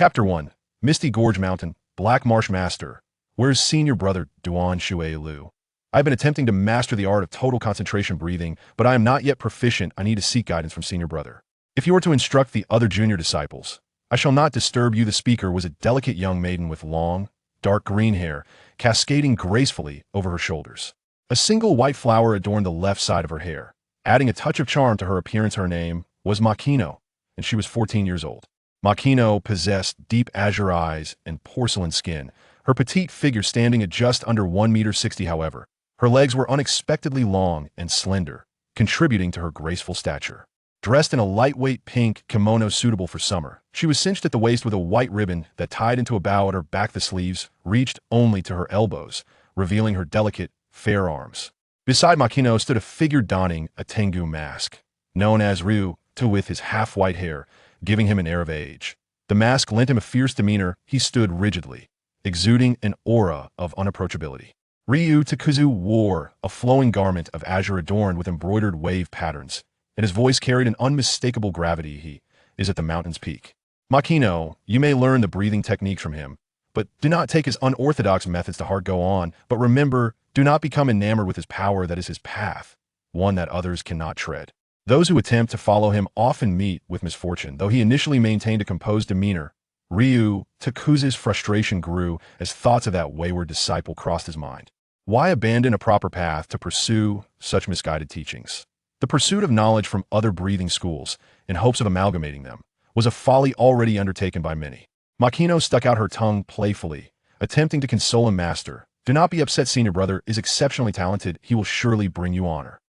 Chapter 1. Misty Gorge Mountain, Black Marsh Master. Where's senior brother, Dwan Shuer? I've been attempting to master the art of total concentration breathing, but I am not yet proficient. I need to seek guidance from senior brother. If you are to instruct the other junior disciples, I shall not disturb you. The speaker was a delicate young maiden with long, dark green hair, cascading gracefully over her shoulders. A single white flower adorned the left side of her hair, adding a touch of charm to her appearance. Her name was Machino, and she was 14 years old. Machino possessed deep azure eyes and porcelain skin, her petite figure standing at just under 1.60 m. However, her legs were unexpectedly long and slender, contributing to her graceful stature. Dressed in a lightweight pink kimono suitable for summer, she was cinched at the waist with a white ribbon that tied into a bow at her back. The sleeves reached only to her elbows, revealing her delicate, fair arms. Beside Machino stood a figure donning a Tengu mask, known as Ryu, with his half-white hair, giving him an air of age. The mask lent him a fierce demeanor. He stood rigidly, exuding an aura of unapproachability. Ryu Takuzu wore a flowing garment of azure adorned with embroidered wave patterns, and his voice carried an unmistakable gravity. He is at the mountain's peak. Machino, you may learn the breathing techniques from him, but do not take his unorthodox methods to heart. Go on, but remember, do not become enamored with his power. That is his path, one that others cannot tread. Those who attempt to follow him often meet with misfortune. Though he initially maintained a composed demeanor, Ryu Takuzu's frustration grew as thoughts of that wayward disciple crossed his mind. Why abandon a proper path to pursue such misguided teachings? The pursuit of knowledge from other breathing schools, in hopes of amalgamating them, was a folly already undertaken by many. Machino stuck out her tongue playfully, attempting to console him. Master, do not be upset. Senior brother is exceptionally talented. He will surely bring you honor.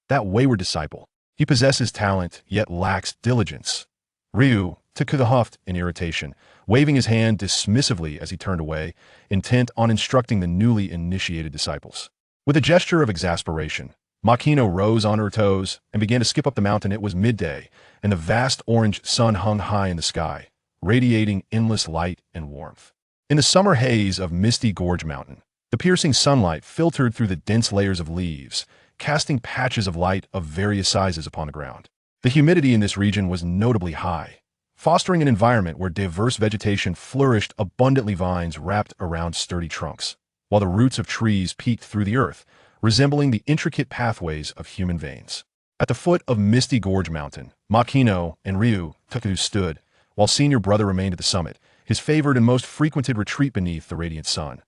That wayward disciple. He possesses talent, yet lacks diligence. Ryu Takuzu huffed in irritation, waving his hand dismissively as he turned away, intent on instructing the newly initiated disciples. With a gesture of exasperation, Machino rose on her toes and began to skip up the mountain. It was midday, and the vast orange sun hung high in the sky, radiating endless light and warmth. In the summer haze of Misty Gorge Mountain, the piercing sunlight filtered through the dense layers of leaves, casting patches of light of various sizes upon the ground. The humidity in this region was notably high, fostering an environment where diverse vegetation flourished abundantly. Vines wrapped around sturdy trunks, while the roots of trees peeked through the earth, resembling the intricate pathways of human veins. At the foot of Misty Gorge Mountain, Machino and Ryu Takuzu stood, while senior brother remained at the summit, his favored and most frequented retreat beneath the radiant sun.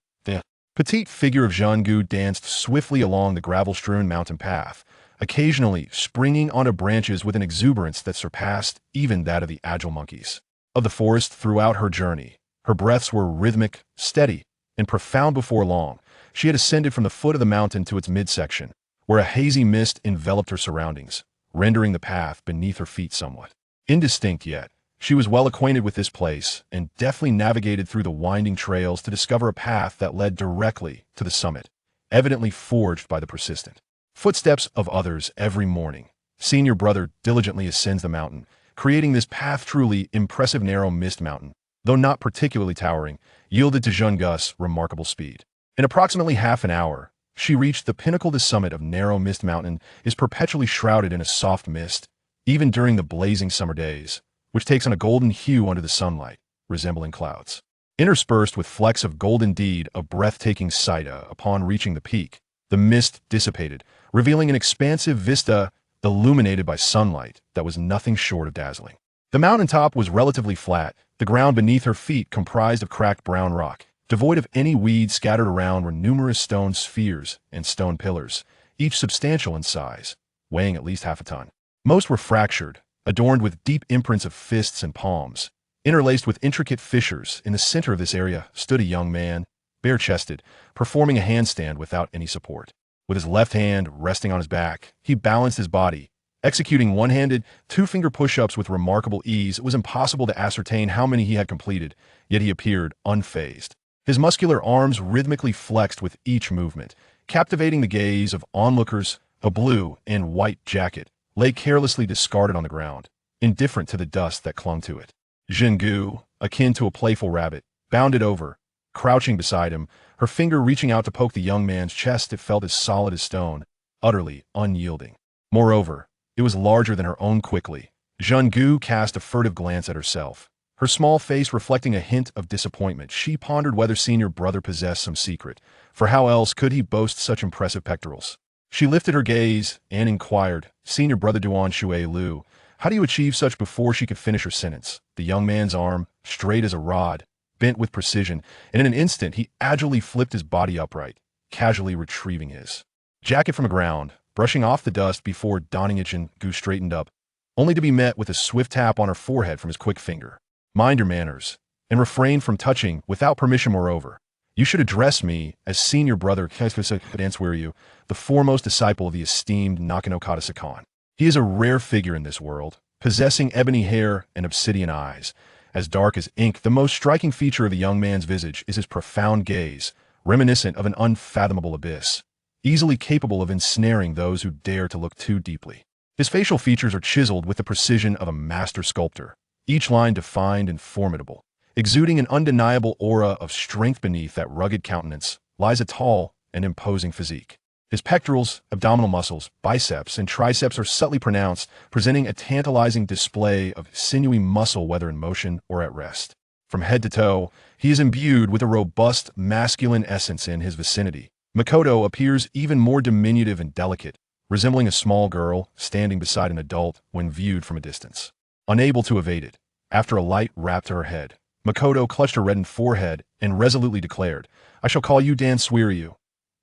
The petite figure of Zhanggu danced swiftly along the gravel-strewn mountain path, occasionally springing onto branches with an exuberance that surpassed even that of the agile monkeys of the forest. Throughout her journey, her breaths were rhythmic, steady, and profound. Before long, she had ascended from the foot of the mountain to its midsection, where a hazy mist enveloped her surroundings, rendering the path beneath her feet somewhat indistinct. Yet she was well acquainted with this place and deftly navigated through the winding trails to discover a path that led directly to the summit, evidently forged by the persistent footsteps of others every morning. Senior brother diligently ascends the mountain, creating this path. Truly impressive. Narrow Mist Mountain, though not particularly towering, yielded to Zhanggu's remarkable speed. In approximately half an hour, she reached the pinnacle. The summit of Narrow Mist Mountain is perpetually shrouded in a soft mist, even during the blazing summer days, which takes on a golden hue under the sunlight, resembling clouds. Interspersed with flecks of gold, indeed a breathtaking sight. Upon reaching the peak, the mist dissipated, revealing an expansive vista illuminated by sunlight that was nothing short of dazzling. The mountaintop was relatively flat, the ground beneath her feet comprised of cracked brown rock. Devoid of any weeds. Scattered around were numerous stone spheres and stone pillars, each substantial in size, weighing at least half a ton. Most were fractured, adorned with deep imprints of fists and palms, interlaced with intricate fissures. In the center of this area stood a young man, bare-chested, performing a handstand without any support. With his left hand resting on his back, he balanced his body, executing one-handed, two-finger push-ups with remarkable ease. It was impossible to ascertain how many he had completed, yet he appeared unfazed. His muscular arms rhythmically flexed with each movement, captivating the gaze of onlookers. A blue and white jacket lay carelessly discarded on the ground, indifferent to the dust that clung to it. Zhanggu, akin to a playful rabbit, bounded over, crouching beside him, her finger reaching out to poke the young man's chest. It felt as solid as stone, utterly unyielding. Moreover, it was larger than her own. Quickly, Zhanggu cast a furtive glance at herself, Her small face reflecting a hint of disappointment, she pondered whether senior brother possessed some secret, for how else could he boast such impressive pectorals? She lifted her gaze and inquired, "Senior brother Dwan Shuer Lu, how do you achieve such?" Before she could finish her sentence, the young man's arm, straight as a rod, bent with precision, and in an instant he agilely flipped his body upright, casually retrieving his jacket from the ground, brushing off the dust before donning it, and Gu straightened up, only to be met with a swift tap on her forehead from his quick finger. "Mind your manners, and refrain from touching without permission. Moreover, you should address me as senior brother Dansweryu, the foremost disciple of the esteemed Nakano Sakan. He is a rare figure in this world, possessing ebony hair and obsidian eyes, as dark as ink. The most striking feature of the young man's visage is his profound gaze, reminiscent of an unfathomable abyss, easily capable of ensnaring those who dare to look too deeply. His facial features are chiseled with the precision of a master sculptor, each line defined and formidable. Exuding an undeniable aura of strength beneath that rugged countenance lies a tall and imposing physique. His pectorals, abdominal muscles, biceps, and triceps are subtly pronounced, presenting a tantalizing display of sinewy muscle whether in motion or at rest. From head to toe, he is imbued with a robust masculine essence. In his vicinity, Makoto appears even more diminutive and delicate, resembling a small girl standing beside an adult when viewed from a distance. Unable to evade it, after a light rap to her head, Makoto clutched her reddened forehead and resolutely declared, "I shall call you Dansweryu."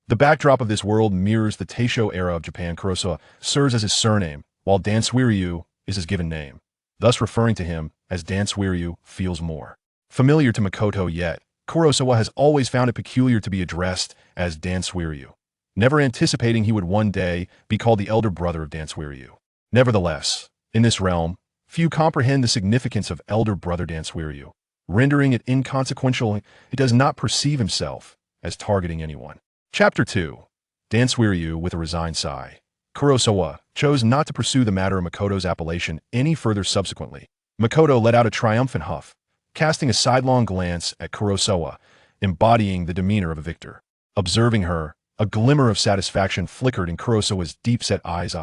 The backdrop of this world mirrors the Taisho era of Japan. Kurosawa serves as his surname, while Dansweryu is his given name. Thus referring to him as Dansweryu feels more familiar to Makoto, yet Kurosawa has always found it peculiar to be addressed as Dansweryu, never anticipating he would one day be called the elder brother of Dansweryu. Nevertheless, in this realm, few comprehend the significance of elder brother Dansweryu, rendering it inconsequential. He does not perceive himself as targeting anyone. Chapter 2. Dansweryu with a resigned sigh. Kurosawa chose not to pursue the matter of Makoto's appellation any further subsequently. Makoto let out a triumphant huff, casting a sidelong glance at Kurosawa, embodying the demeanor of a victor. Observing her, a glimmer of satisfaction flickered in Kurosawa's deep-set eyes.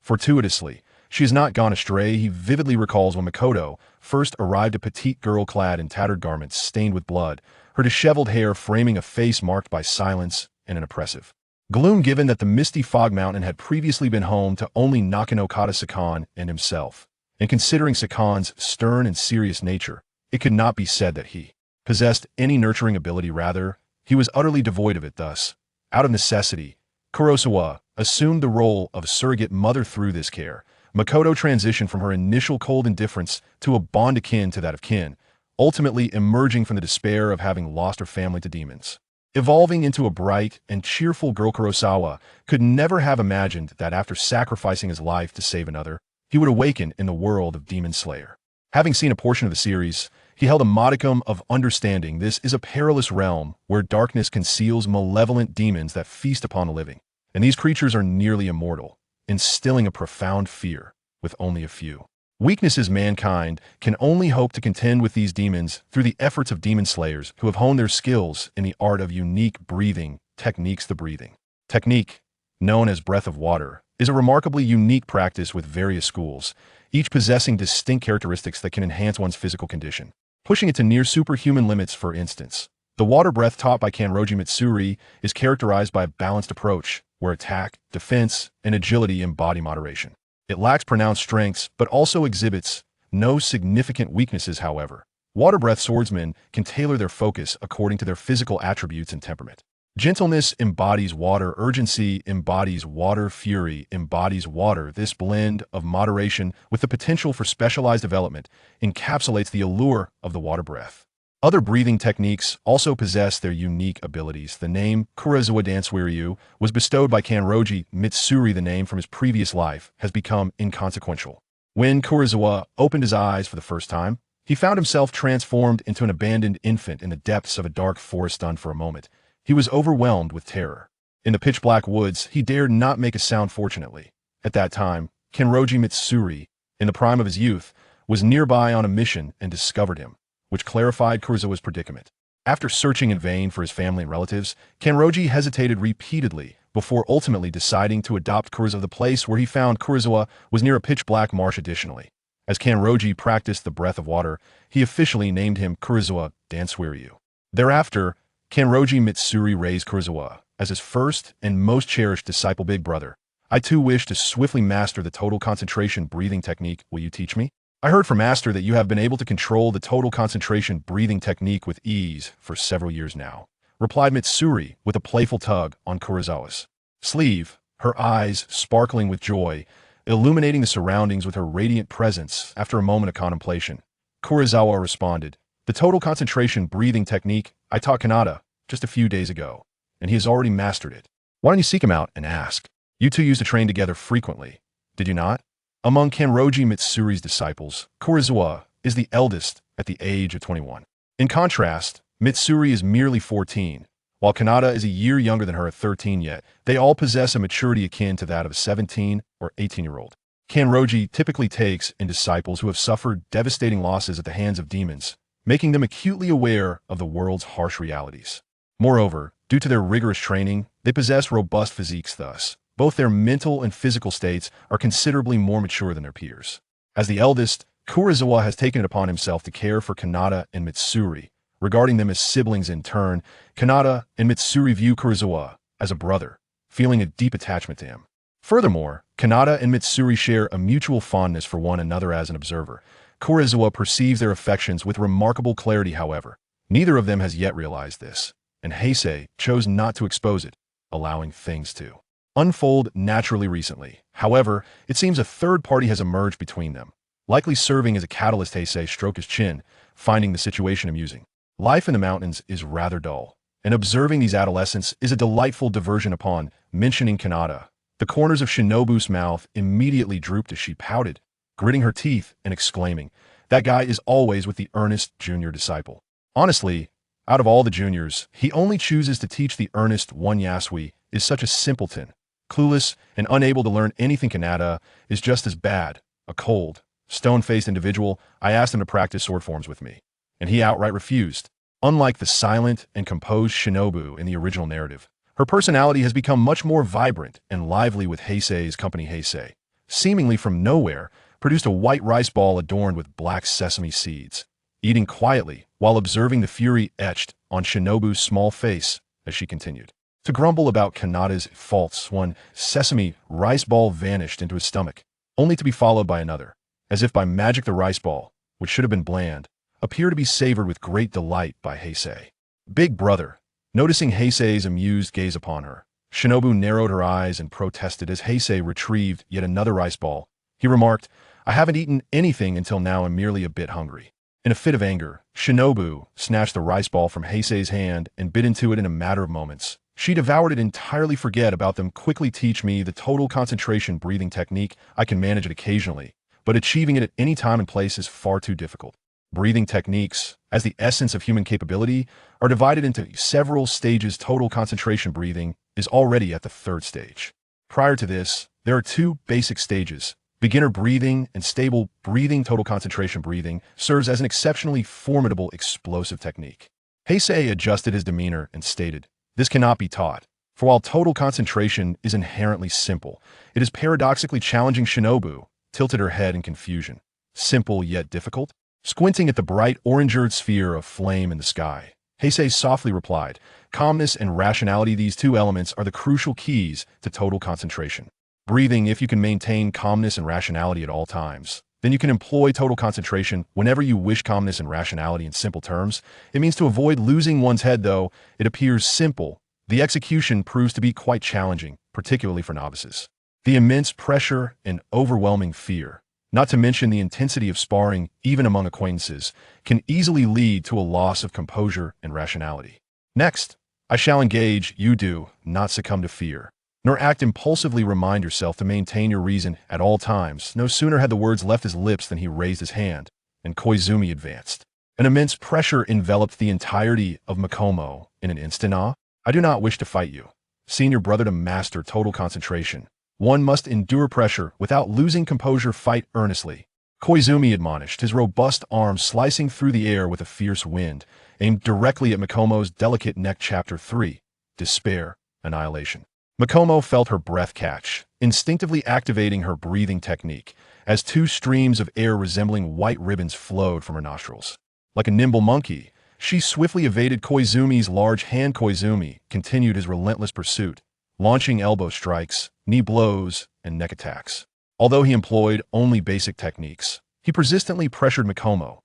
Fortuitously, she has not gone astray. He vividly recalls when Makoto first arrived, a petite girl clad in tattered garments stained with blood, her disheveled hair framing a face marked by silence and an oppressive gloom, given that the misty fog mountain had previously been home to only Nakano Sakan and himself. And considering Sakan's stern and serious nature, it could not be said that he possessed any nurturing ability. Rather, he was utterly devoid of it. Thus, out of necessity, Kurosawa assumed the role of a surrogate mother. Through this care, Makoto transitioned from her initial cold indifference to a bond akin to that of kin, ultimately emerging from the despair of having lost her family to demons. Evolving into a bright and cheerful girl, Kurosawa could never have imagined that after sacrificing his life to save another, he would awaken in the world of Demon Slayer. Having seen a portion of the series, he held a modicum of understanding. This is a perilous realm where darkness conceals malevolent demons that feast upon the living, and these creatures are nearly immortal, instilling a profound fear with only a few weaknesses. Mankind can only hope to contend with these demons through the efforts of demon slayers who have honed their skills in the art of unique breathing techniques. The breathing technique, known as breath of water, is a remarkably unique practice with various schools, each possessing distinct characteristics that can enhance one's physical condition, pushing it to near superhuman limits. For instance, the water breath taught by Kanroji Mitsuri is characterized by a balanced approach, where attack, defense, and agility embody moderation. It lacks pronounced strengths, but also exhibits no significant weaknesses. However, water breath swordsmen can tailor their focus according to their physical attributes and temperament. Gentleness embodies water, urgency embodies water, fury embodies water. This blend of moderation with the potential for specialized development encapsulates the allure of the water breath. Other breathing techniques also possess their unique abilities. The name Kurosawa Dansweryu was bestowed by Kanroji Mitsuri. The name from his previous life has become inconsequential. When Kurosawa opened his eyes for the first time, he found himself transformed into an abandoned infant in the depths of a dark forest. Stunned for a moment, he was overwhelmed with terror. In the pitch-black woods, he dared not make a sound. Fortunately, at that time, Kanroji Mitsuri, in the prime of his youth, was nearby on a mission and discovered him, which clarified Kurosawa's predicament. After searching in vain for his family and relatives, Kanroji hesitated repeatedly before ultimately deciding to adopt Kurosawa. The place where he found Kurosawa was near a pitch-black marsh. Additionally, As Kanroji practiced the breath of water, he officially named him Kurosawa Dansuiryu. Thereafter, Kanroji Mitsuri raised Kurosawa as his first and most cherished disciple big brother. I too wish to swiftly master the total concentration breathing technique. Will you teach me? I heard from Master that you have been able to control the total concentration breathing technique with ease for several years now, replied Mitsuri with a playful tug on Kurosawa's sleeve, her eyes sparkling with joy, illuminating the surroundings with her radiant presence. After a moment of contemplation, Kurosawa responded, "The total concentration breathing technique I taught Kanata just a few days ago, and he has already mastered it. Why don't you seek him out and ask? You two used to train together frequently, did you not?" Among Kanroji Mitsuri's disciples, Kurosawa is the eldest at the age of 21. In contrast, Mitsuri is merely 14, while Kanata is a year younger than her at 13 yet. They all possess a maturity akin to that of a 17 or 18-year-old. Kanroji typically takes in disciples who have suffered devastating losses at the hands of demons, making them acutely aware of the world's harsh realities. Moreover, due to their rigorous training, they possess robust physiques thus. Both their mental and physical states are considerably more mature than their peers. As the eldest, Kurosawa has taken it upon himself to care for Kanata and Mitsuri. Regarding them as siblings in turn, Kanata and Mitsuri view Kurosawa as a brother, feeling a deep attachment to him. Furthermore, Kanata and Mitsuri share a mutual fondness for one another as an observer. Kurosawa perceives their affections with remarkable clarity, however. Neither of them has yet realized this, and Heisei chose not to expose it, allowing things to unfold naturally recently. However, it seems a third party has emerged between them, likely serving as a catalyst. Heisei stroked his chin, finding the situation amusing. Life in the mountains is rather dull, and observing these adolescents is a delightful diversion. Upon mentioning Kanata, the corners of Shinobu's mouth immediately drooped as she pouted, gritting her teeth and exclaiming, "That guy is always with the earnest junior disciple. Honestly, out of all the juniors, he only chooses to teach the earnest one. Yasui is such a simpleton, clueless and unable to learn anything. Kanata is just as bad, a cold, stone-faced individual. I asked him to practice sword forms with me, and he outright refused." Unlike the silent and composed Shinobu in the original narrative, her personality has become much more vibrant and lively with Heisei's company. Heisei, seemingly from nowhere, produced a white rice ball adorned with black sesame seeds, eating quietly while observing the fury etched on Shinobu's small face as she continued to grumble about Kanata's faults. One sesame rice ball vanished into his stomach, only to be followed by another. As if by magic, the rice ball, which should have been bland, appeared to be savored with great delight by Heisei. Big brother, noticing Heisei's amused gaze upon her, Shinobu narrowed her eyes and protested as Heisei retrieved yet another rice ball. He remarked, "I haven't eaten anything until now. I'm merely a bit hungry." In a fit of anger, Shinobu snatched the rice ball from Heisei's hand and bit into it in a matter of moments. She devoured it, entirely forget about them. "Quickly teach me the total concentration breathing technique. I can manage it occasionally, but achieving it at any time and place is far too difficult." Breathing techniques, as the essence of human capability, are divided into several stages. Total concentration breathing is already at the third stage. Prior to this, there are two basic stages: beginner breathing and stable breathing. Total concentration breathing serves as an exceptionally formidable, explosive technique. Heisei adjusted his demeanor and stated, "This cannot be taught, for while total concentration is inherently simple, it is paradoxically challenging." Shinobu tilted her head in confusion. "Simple yet difficult?" Squinting at the bright orange-earth sphere of flame in the sky, Heisei softly replied, "Calmness and rationality, these two elements are the crucial keys to total concentration. Breathing, if you can maintain calmness and rationality at all times, then you can employ total concentration whenever you wish." Calmness and rationality in simple terms, it means to avoid losing one's head. Though it appears simple, the execution proves to be quite challenging, particularly for novices. The immense pressure and overwhelming fear, not to mention the intensity of sparring, even among acquaintances, can easily lead to a loss of composure and rationality. "Next, I shall engage you. Do not succumb to fear, nor act impulsively. Remind yourself to maintain your reason at all times." No sooner had the words left his lips than he raised his hand, and Koizumi advanced. An immense pressure enveloped the entirety of Machino in an instant. "I do not wish to fight you. Senior brother, to master total concentration, one must endure pressure without losing composure. Fight earnestly," Koizumi admonished, his robust arm slicing through the air with a fierce wind, aimed directly at Machino's delicate neck. Chapter 3. Despair, Annihilation. Machino felt her breath catch, instinctively activating her breathing technique. as two streams of air resembling white ribbons flowed from her nostrils. Like a nimble monkey, she swiftly evaded Koizumi's large hand. Koizumi continued his relentless pursuit, launching elbow strikes, knee blows, and neck attacks. Although he employed only basic techniques, he persistently pressured Mikomo.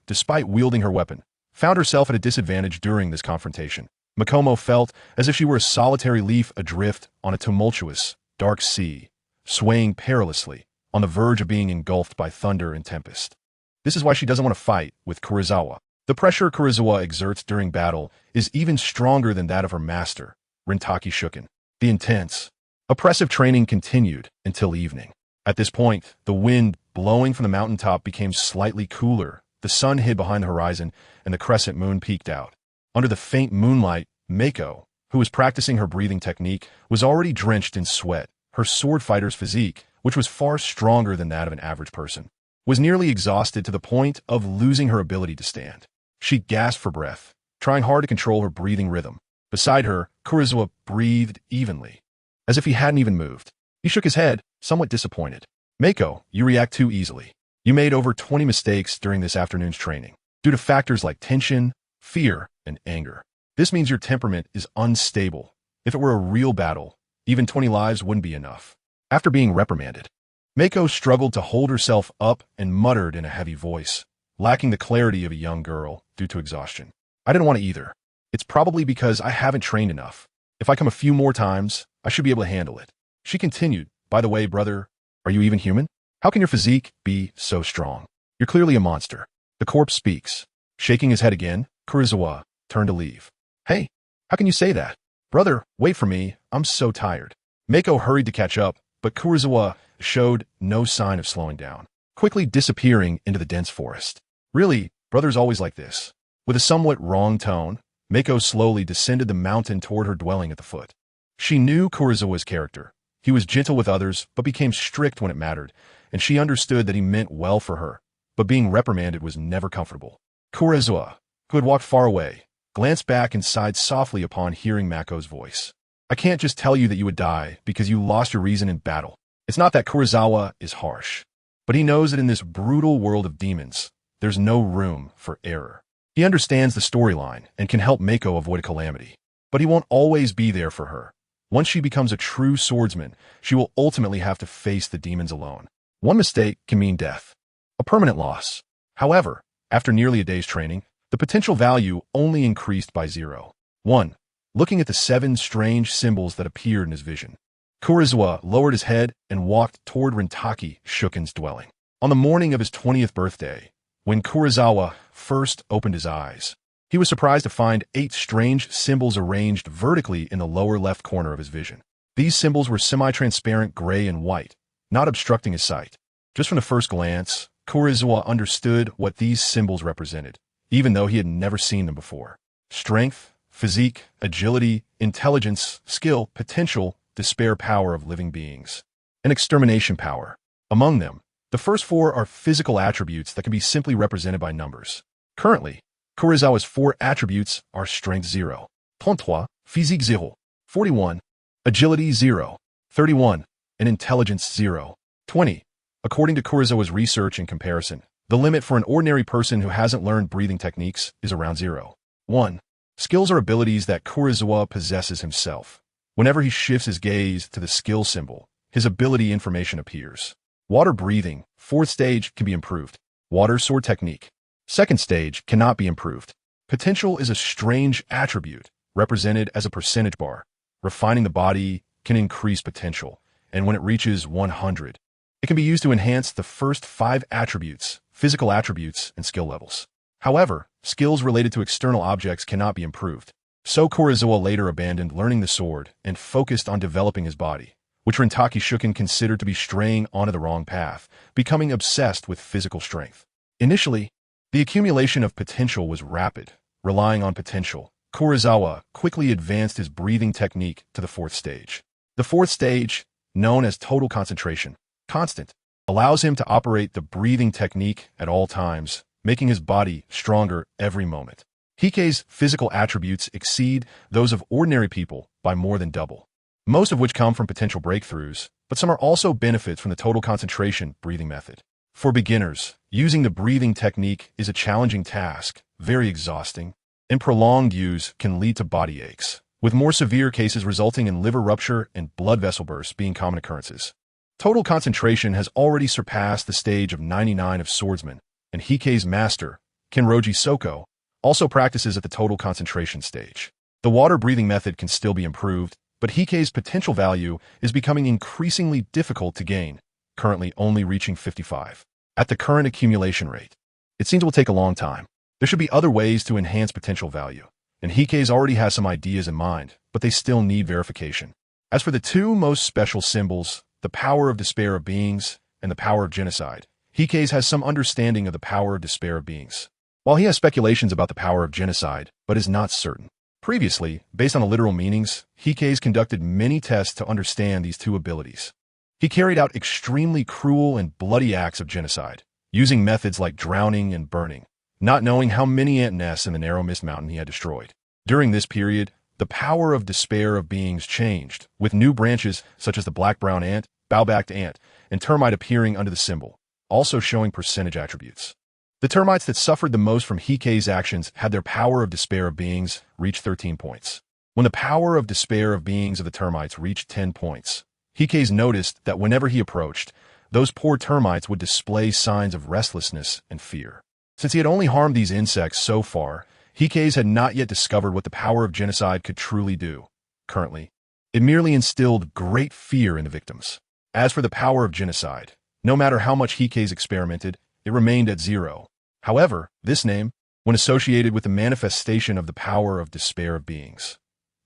Despite wielding her weapon, found herself at a disadvantage during this confrontation. Mikomo felt as if she were a solitary leaf adrift on a tumultuous, dark sea, swaying perilously, on the verge of being engulfed by thunder and tempest. This is why she doesn't want to fight with Kurosawa. The pressure Kurosawa exerts during battle is even stronger than that of her master, Rintaki Shuken. The intense, oppressive training continued until evening. At this point, the wind blowing from the mountaintop became slightly cooler, the sun hid behind the horizon, and the crescent moon peeked out. Under the faint moonlight, Mako, who was practicing her breathing technique, was already drenched in sweat. Her sword fighter's physique, which was far stronger than that of an average person, was nearly exhausted to the point of losing her ability to stand. She gasped for breath, trying hard to control her breathing rhythm. Beside her, Kurosawa breathed evenly, as if he hadn't even moved. He shook his head, somewhat disappointed. Mako, you react too easily. You made over 20 mistakes during this afternoon's training, due to factors like tension, fear, and anger. This means your temperament is unstable. If it were a real battle, even 20 lives wouldn't be enough. After being reprimanded, Mako struggled to hold herself up and muttered in a heavy voice, lacking the clarity of a young girl due to exhaustion. I didn't want to either. It's probably because I haven't trained enough. If I come a few more times, I should be able to handle it. She continued, by the way, brother, are you even human? How can your physique be so strong? You're clearly a monster. The corpse speaks. Shaking his head again, Kurosawa turned to leave. Hey, how can you say that? Brother, wait for me, I'm so tired. Mako hurried to catch up, but Kurosawa showed no sign of slowing down, quickly disappearing into the dense forest. Really, brother's always like this. With a somewhat wrong tone, Mako slowly descended the mountain toward her dwelling at the foot. She knew Kurosawa's character. He was gentle with others, but became strict when it mattered, and she understood that he meant well for her, but being reprimanded was never comfortable. Kurosawa, who had walked far away, glanced back and sighed softly upon hearing Mako's voice. I can't just tell you that you would die because you lost your reason in battle. It's not that Kurosawa is harsh, but he knows that in this brutal world of demons, there's no room for error. He understands the storyline and can help Mako avoid a calamity, but he won't always be there for her. Once she becomes a true swordsman, she will ultimately have to face the demons alone. One mistake can mean death, a permanent loss. However, after nearly a day's training, the potential value only increased by 0. 1. Looking at the 7 strange symbols that appeared in his vision, Kurosawa lowered his head and walked toward Rintaki Shuken's dwelling. On the morning of his 20th birthday, when Kurosawa first opened his eyes, he was surprised to find 8 strange symbols arranged vertically in the lower left corner of his vision. These symbols were semi-transparent gray and white, not obstructing his sight. Just from the first glance, Kurosawa understood what these symbols represented, even though he had never seen them before. Strength, physique, agility, intelligence, skill, potential, despair, power of living beings, and extermination power. Among them, the first 4 are physical attributes that can be simply represented by numbers. Currently, Kurosawa's 4 attributes are strength 0, 33, physique 0, 41, agility 0, 31, and intelligence 0, 20. According to Kurosawa's research and comparison, the limit for an ordinary person who hasn't learned breathing techniques is around 0. 1. Skills are abilities that Kurosawa possesses himself. Whenever he shifts his gaze to the skill symbol, his ability information appears. Water breathing, 4th stage, can be improved. Water sword technique, 2nd stage, cannot be improved. Potential is a strange attribute, represented as a percentage bar. Refining the body can increase potential, and when it reaches 100, it can be used to enhance the first 5 attributes, physical attributes, and skill levels. However, skills related to external objects cannot be improved. So Kurosawa later abandoned learning the sword and focused on developing his body, which Rintaki Shuken considered to be straying onto the wrong path, becoming obsessed with physical strength. Initially, the accumulation of potential was rapid. Relying on potential, Kurosawa quickly advanced his breathing technique to the 4th stage. The 4th stage, known as total concentration, constant, allows him to operate the breathing technique at all times, making his body stronger every moment. Hike's physical attributes exceed those of ordinary people by more than double. most of which come from potential breakthroughs, but some are also benefits from the total concentration breathing method. For beginners, using the breathing technique is a challenging task, very exhausting, and prolonged use can lead to body aches, with more severe cases resulting in liver rupture and blood vessel bursts being common occurrences. Total concentration has already surpassed the stage of 99 of swordsman, and Heisei's master, Kenroji Soko, also practices at the total concentration stage. The water breathing method can still be improved, but Heisei's potential value is becoming increasingly difficult to gain, currently only reaching 55. At the current accumulation rate, it seems it will take a long time. There should be other ways to enhance potential value, and Heisei already has some ideas in mind, but they still need verification. As for the two most special symbols, the power of despair of beings and the power of genocide, Heisei has some understanding of the power of despair of beings, while he has speculations about the power of genocide, but is not certain. Previously, based on the literal meanings, Heisei conducted many tests to understand these two abilities. He carried out extremely cruel and bloody acts of genocide, using methods like drowning and burning, not knowing how many ant nests in the narrow mist mountain he had destroyed. During this period, the power of despair of beings changed, with new branches such as the black-brown ant, bow-backed ant, and termite appearing under the symbol, also showing percentage attributes. The termites that suffered the most from Heisei's actions had their power of despair of beings reach 13 points. When the power of despair of beings of the termites reached 10 points, Heisei noticed that whenever he approached, those poor termites would display signs of restlessness and fear. Since he had only harmed these insects so far, Heisei had not yet discovered what the power of genocide could truly do. Currently, it merely instilled great fear in the victims. As for the power of genocide, no matter how much Heisei experimented, it remained at 0. However, this name, when associated with the manifestation of the power of despair of beings,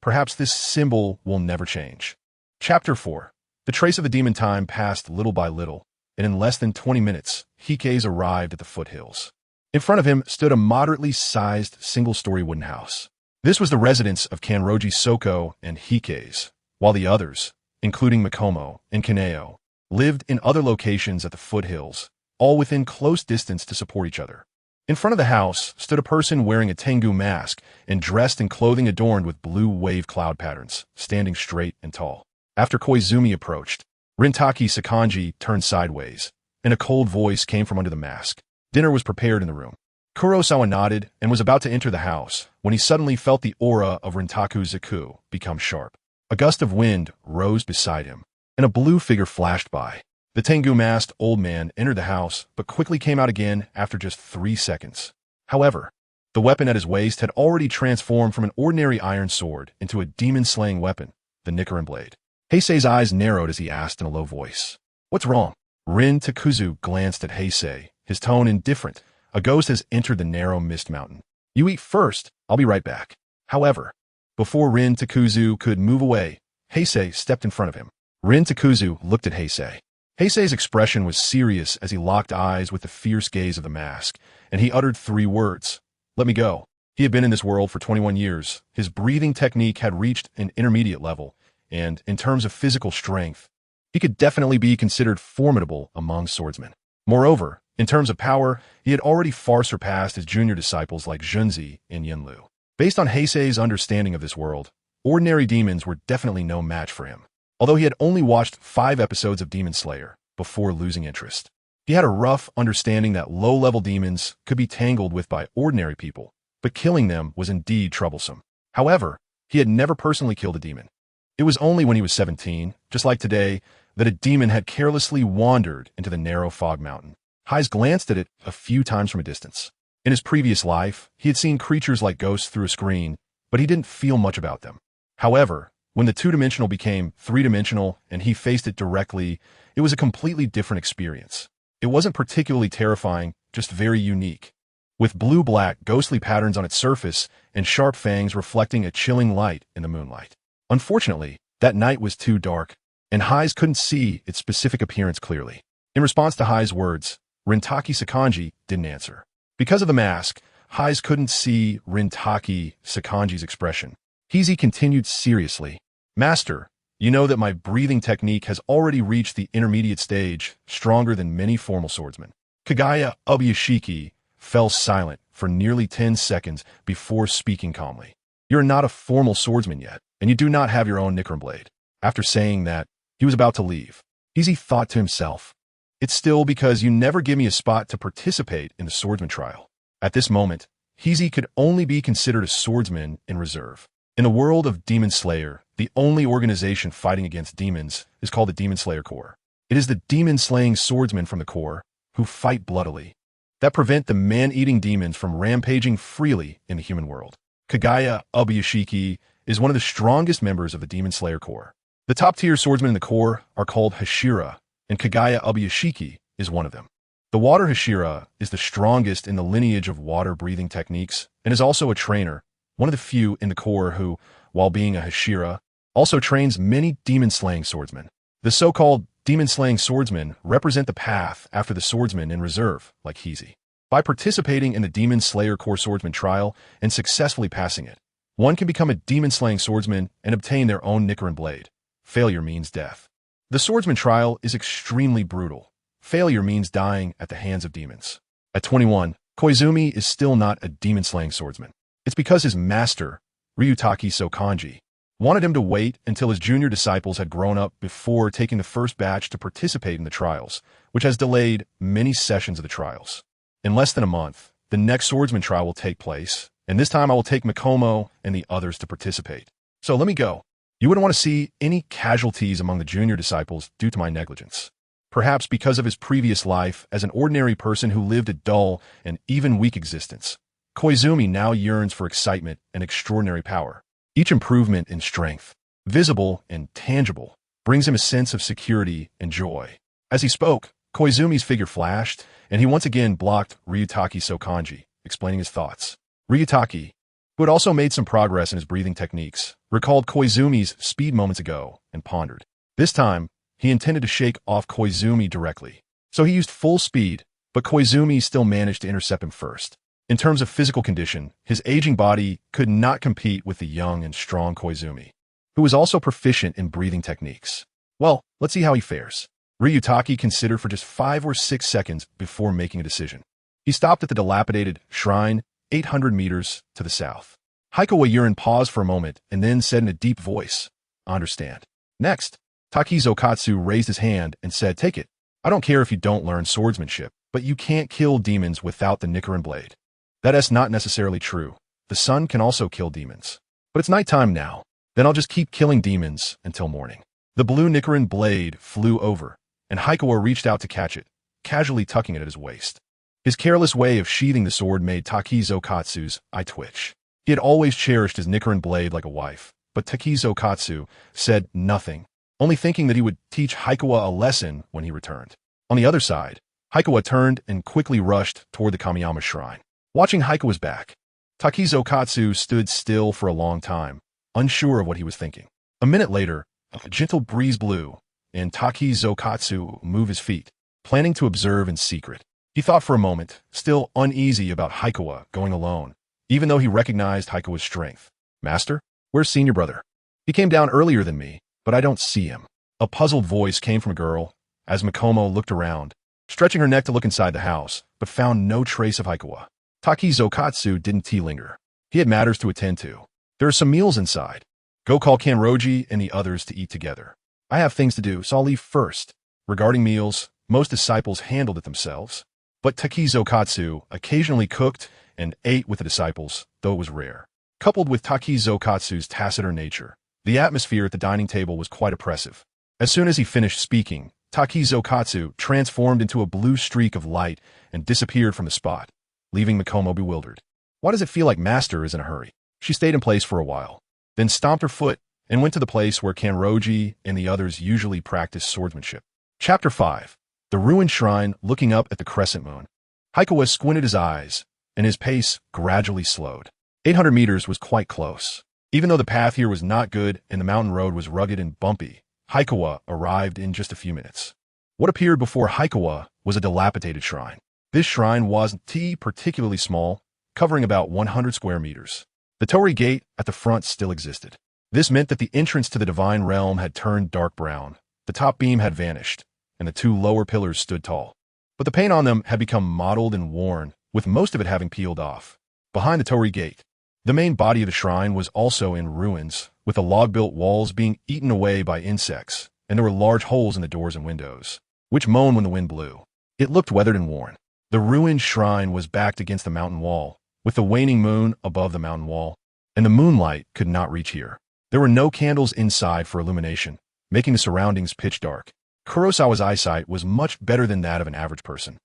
perhaps this symbol will never change. Chapter 4. The trace of the demon time passed little by little, and in less than 20 minutes, Heisei arrived at the foothills. In front of him stood a moderately sized single-story wooden house. This was the residence of Kenroji Soko and Heisei, while the others, including Mikomo and Kaneo, lived in other locations at the foothills, all within close distance to support each other. In front of the house stood a person wearing a tengu mask and dressed in clothing adorned with blue wave cloud patterns, standing straight and tall. After Koizumi approached, Rintaki Sakanji turned sideways, and a cold voice came from under the mask. Dinner was prepared in the room. Kurosawa nodded and was about to enter the house when he suddenly felt the aura of Rintaku Zaku become sharp. A gust of wind rose beside him, and a blue figure flashed by. The tengu-masked old man entered the house, but quickly came out again after just 3 seconds. However, the weapon at his waist had already transformed from an ordinary iron sword into a demon-slaying weapon, the Nichiren blade. Heisei's eyes narrowed as he asked in a low voice, "What's wrong?" Rin Takuzu glanced at Heisei, his tone indifferent. A ghost has entered the narrow mist mountain. "You eat first, I'll be right back." However, before Rin Takuzu could move away, Heisei stepped in front of him. Rin Takuzu looked at Heisei. Heisei's expression was serious as he locked eyes with the fierce gaze of the mask, and he uttered 3 words. "Let me go." He had been in this world for 21 years. His breathing technique had reached an intermediate level, and, in terms of physical strength, he could definitely be considered formidable among swordsmen. Moreover, in terms of power, he had already far surpassed his junior disciples like Junzi and Yenlu. Based on Heisei's understanding of this world, ordinary demons were definitely no match for him, although he had only watched 5 episodes of Demon Slayer before losing interest. He had a rough understanding that low-level demons could be tangled with by ordinary people, but killing them was indeed troublesome. However, he had never personally killed a demon. It was only when he was 17, just like today, that a demon had carelessly wandered into the narrow fog mountain. Heisei glanced at it a few times from a distance. In his previous life, he had seen creatures like ghosts through a screen, but he didn't feel much about them. However, when the 2-dimensional became 3-dimensional and he faced it directly, it was a completely different experience. It wasn't particularly terrifying, just very unique, with blue-black ghostly patterns on its surface and sharp fangs reflecting a chilling light in the moonlight. Unfortunately, that night was too dark, and Heisei couldn't see its specific appearance clearly. In response to Heisei's words, Rintaki Sakanji didn't answer. Because of the mask, Heisei couldn't see Rintaki Sakanji's expression. Heisei continued seriously, "Master, you know that my breathing technique has already reached the intermediate stage, stronger than many formal swordsmen." Kagaya Ubuyashiki fell silent for nearly 10 seconds before speaking calmly. "You're not a formal swordsman yet, and you do not have your own Nichiren blade. After saying that, he was about to leave. Heisei thought to himself, "It's still because you never give me a spot to participate in the swordsman trial." At this moment, Heisei could only be considered a swordsman in reserve. In the world of Demon Slayer, the only organization fighting against demons is called the Demon Slayer Corps. It is the demon-slaying swordsmen from the Corps who fight bloodily, that prevent the man-eating demons from rampaging freely in the human world. Kagaya Ubuyashiki is one of the strongest members of the Demon Slayer Corps. The top-tier swordsmen in the Corps are called Hashira, and Kagaya Ubuyashiki is one of them. The water Hashira is the strongest in the lineage of water-breathing techniques and is also a trainer, one of the few in the Corps who, while being a Hashira, also trains many demon-slaying swordsmen. The so-called demon-slaying swordsmen represent the path after the swordsmen in reserve, like Heisei. By participating in the Demon Slayer Corps Swordsman trial and successfully passing it, one can become a demon-slaying swordsman and obtain their own Nichiren blade. Failure means death. The swordsman trial is extremely brutal. Failure means dying at the hands of demons. At 21, Koizumi is still not a demon-slaying swordsman. It's because his master, Ryutaki Sokanji, wanted him to wait until his junior disciples had grown up before taking the first batch to participate in the trials, which has delayed many sessions of the trials. In less than a month, the next swordsman trial will take place, and this time I will take Mikomo and the others to participate. So let me go. You wouldn't want to see any casualties among the junior disciples due to my negligence. Perhaps because of his previous life as an ordinary person who lived a dull and even weak existence, Koizumi now yearns for excitement and extraordinary power. Each improvement in strength, visible and tangible, brings him a sense of security and joy. As he spoke, Koizumi's figure flashed, and he once again blocked Ryutaki Sokanji, explaining his thoughts. Ryutaki, who had also made some progress in his breathing techniques, recalled Koizumi's speed moments ago and pondered. This time, he intended to shake off Koizumi directly. So he used full speed, but Koizumi still managed to intercept him first. In terms of physical condition, his aging body could not compete with the young and strong Koizumi, who was also proficient in breathing techniques. Well, let's see how he fares. Ryutaki considered for just 5 or 6 seconds before making a decision. He stopped at the dilapidated shrine 800 meters to the south. Haikawa Yurin paused for a moment and then said in a deep voice, "I understand." Next, Takizo Katsu raised his hand and said, "Take it. I don't care if you don't learn swordsmanship, but you can't kill demons without the Nichiren blade." That is not necessarily true. The sun can also kill demons. But it's nighttime now. Then I'll just keep killing demons until morning. The blue Nichiren blade flew over, and Haikawa reached out to catch it, casually tucking it at his waist. His careless way of sheathing the sword made Takizo Katsu's eye twitch. He had always cherished his Nichiren blade like a wife, but Takizo Katsu said nothing, only thinking that he would teach Haikawa a lesson when he returned. On the other side, Haikawa turned and quickly rushed toward the Kamiyama shrine. Watching Haikawa's back, Takizo Katsu stood still for a long time, unsure of what he was thinking. A minute later, a gentle breeze blew, and Takizo Katsu moved his feet, planning to observe in secret. He thought for a moment, still uneasy about Haikawa going alone, even though he recognized Haikawa's strength. "Master, where's senior brother? He came down earlier than me, but I don't see him." A puzzled voice came from a girl as Mikomo looked around, stretching her neck to look inside the house, but found no trace of Haikawa. Takizo Katsu didn't linger. He had matters to attend to. "There are some meals inside. Go call Kanroji and the others to eat together. I have things to do, so I'll leave first." Regarding meals, most disciples handled it themselves, but Takizo Katsu occasionally cooked and ate with the disciples, though it was rare. Coupled with Takizo Katsu's taciturn nature, the atmosphere at the dining table was quite oppressive. As soon as he finished speaking, Takizo Katsu transformed into a blue streak of light and disappeared from the spot, leaving Mikomo bewildered. Why does it feel like Master is in a hurry? She stayed in place for a while, then stomped her foot and went to the place where Kanroji and the others usually practiced swordsmanship. Chapter 5. The Ruined Shrine Looking Up at the Crescent Moon. Haikawa squinted his eyes, and his pace gradually slowed. 800 meters was quite close. Even though the path here was not good and the mountain road was rugged and bumpy, Haikawa arrived in just a few minutes. What appeared before Haikawa was a dilapidated shrine. This shrine wasn't particularly small, covering about 100 square meters. The torii gate at the front still existed. This meant that the entrance to the divine realm had turned dark brown. The top beam had vanished, and the 2 lower pillars stood tall. But the paint on them had become mottled and worn, with most of it having peeled off. Behind the torii gate, The main body of the shrine was also in ruins, with the log-built walls being eaten away by insects, and there were large holes in the doors and windows, which moaned when the wind blew. It looked weathered and worn. The ruined shrine was backed against the mountain wall, with the waning moon above the mountain wall, and the moonlight could not reach here. There were no candles inside for illumination, making the surroundings pitch dark. Kurosawa's eyesight was much better than that of an average person,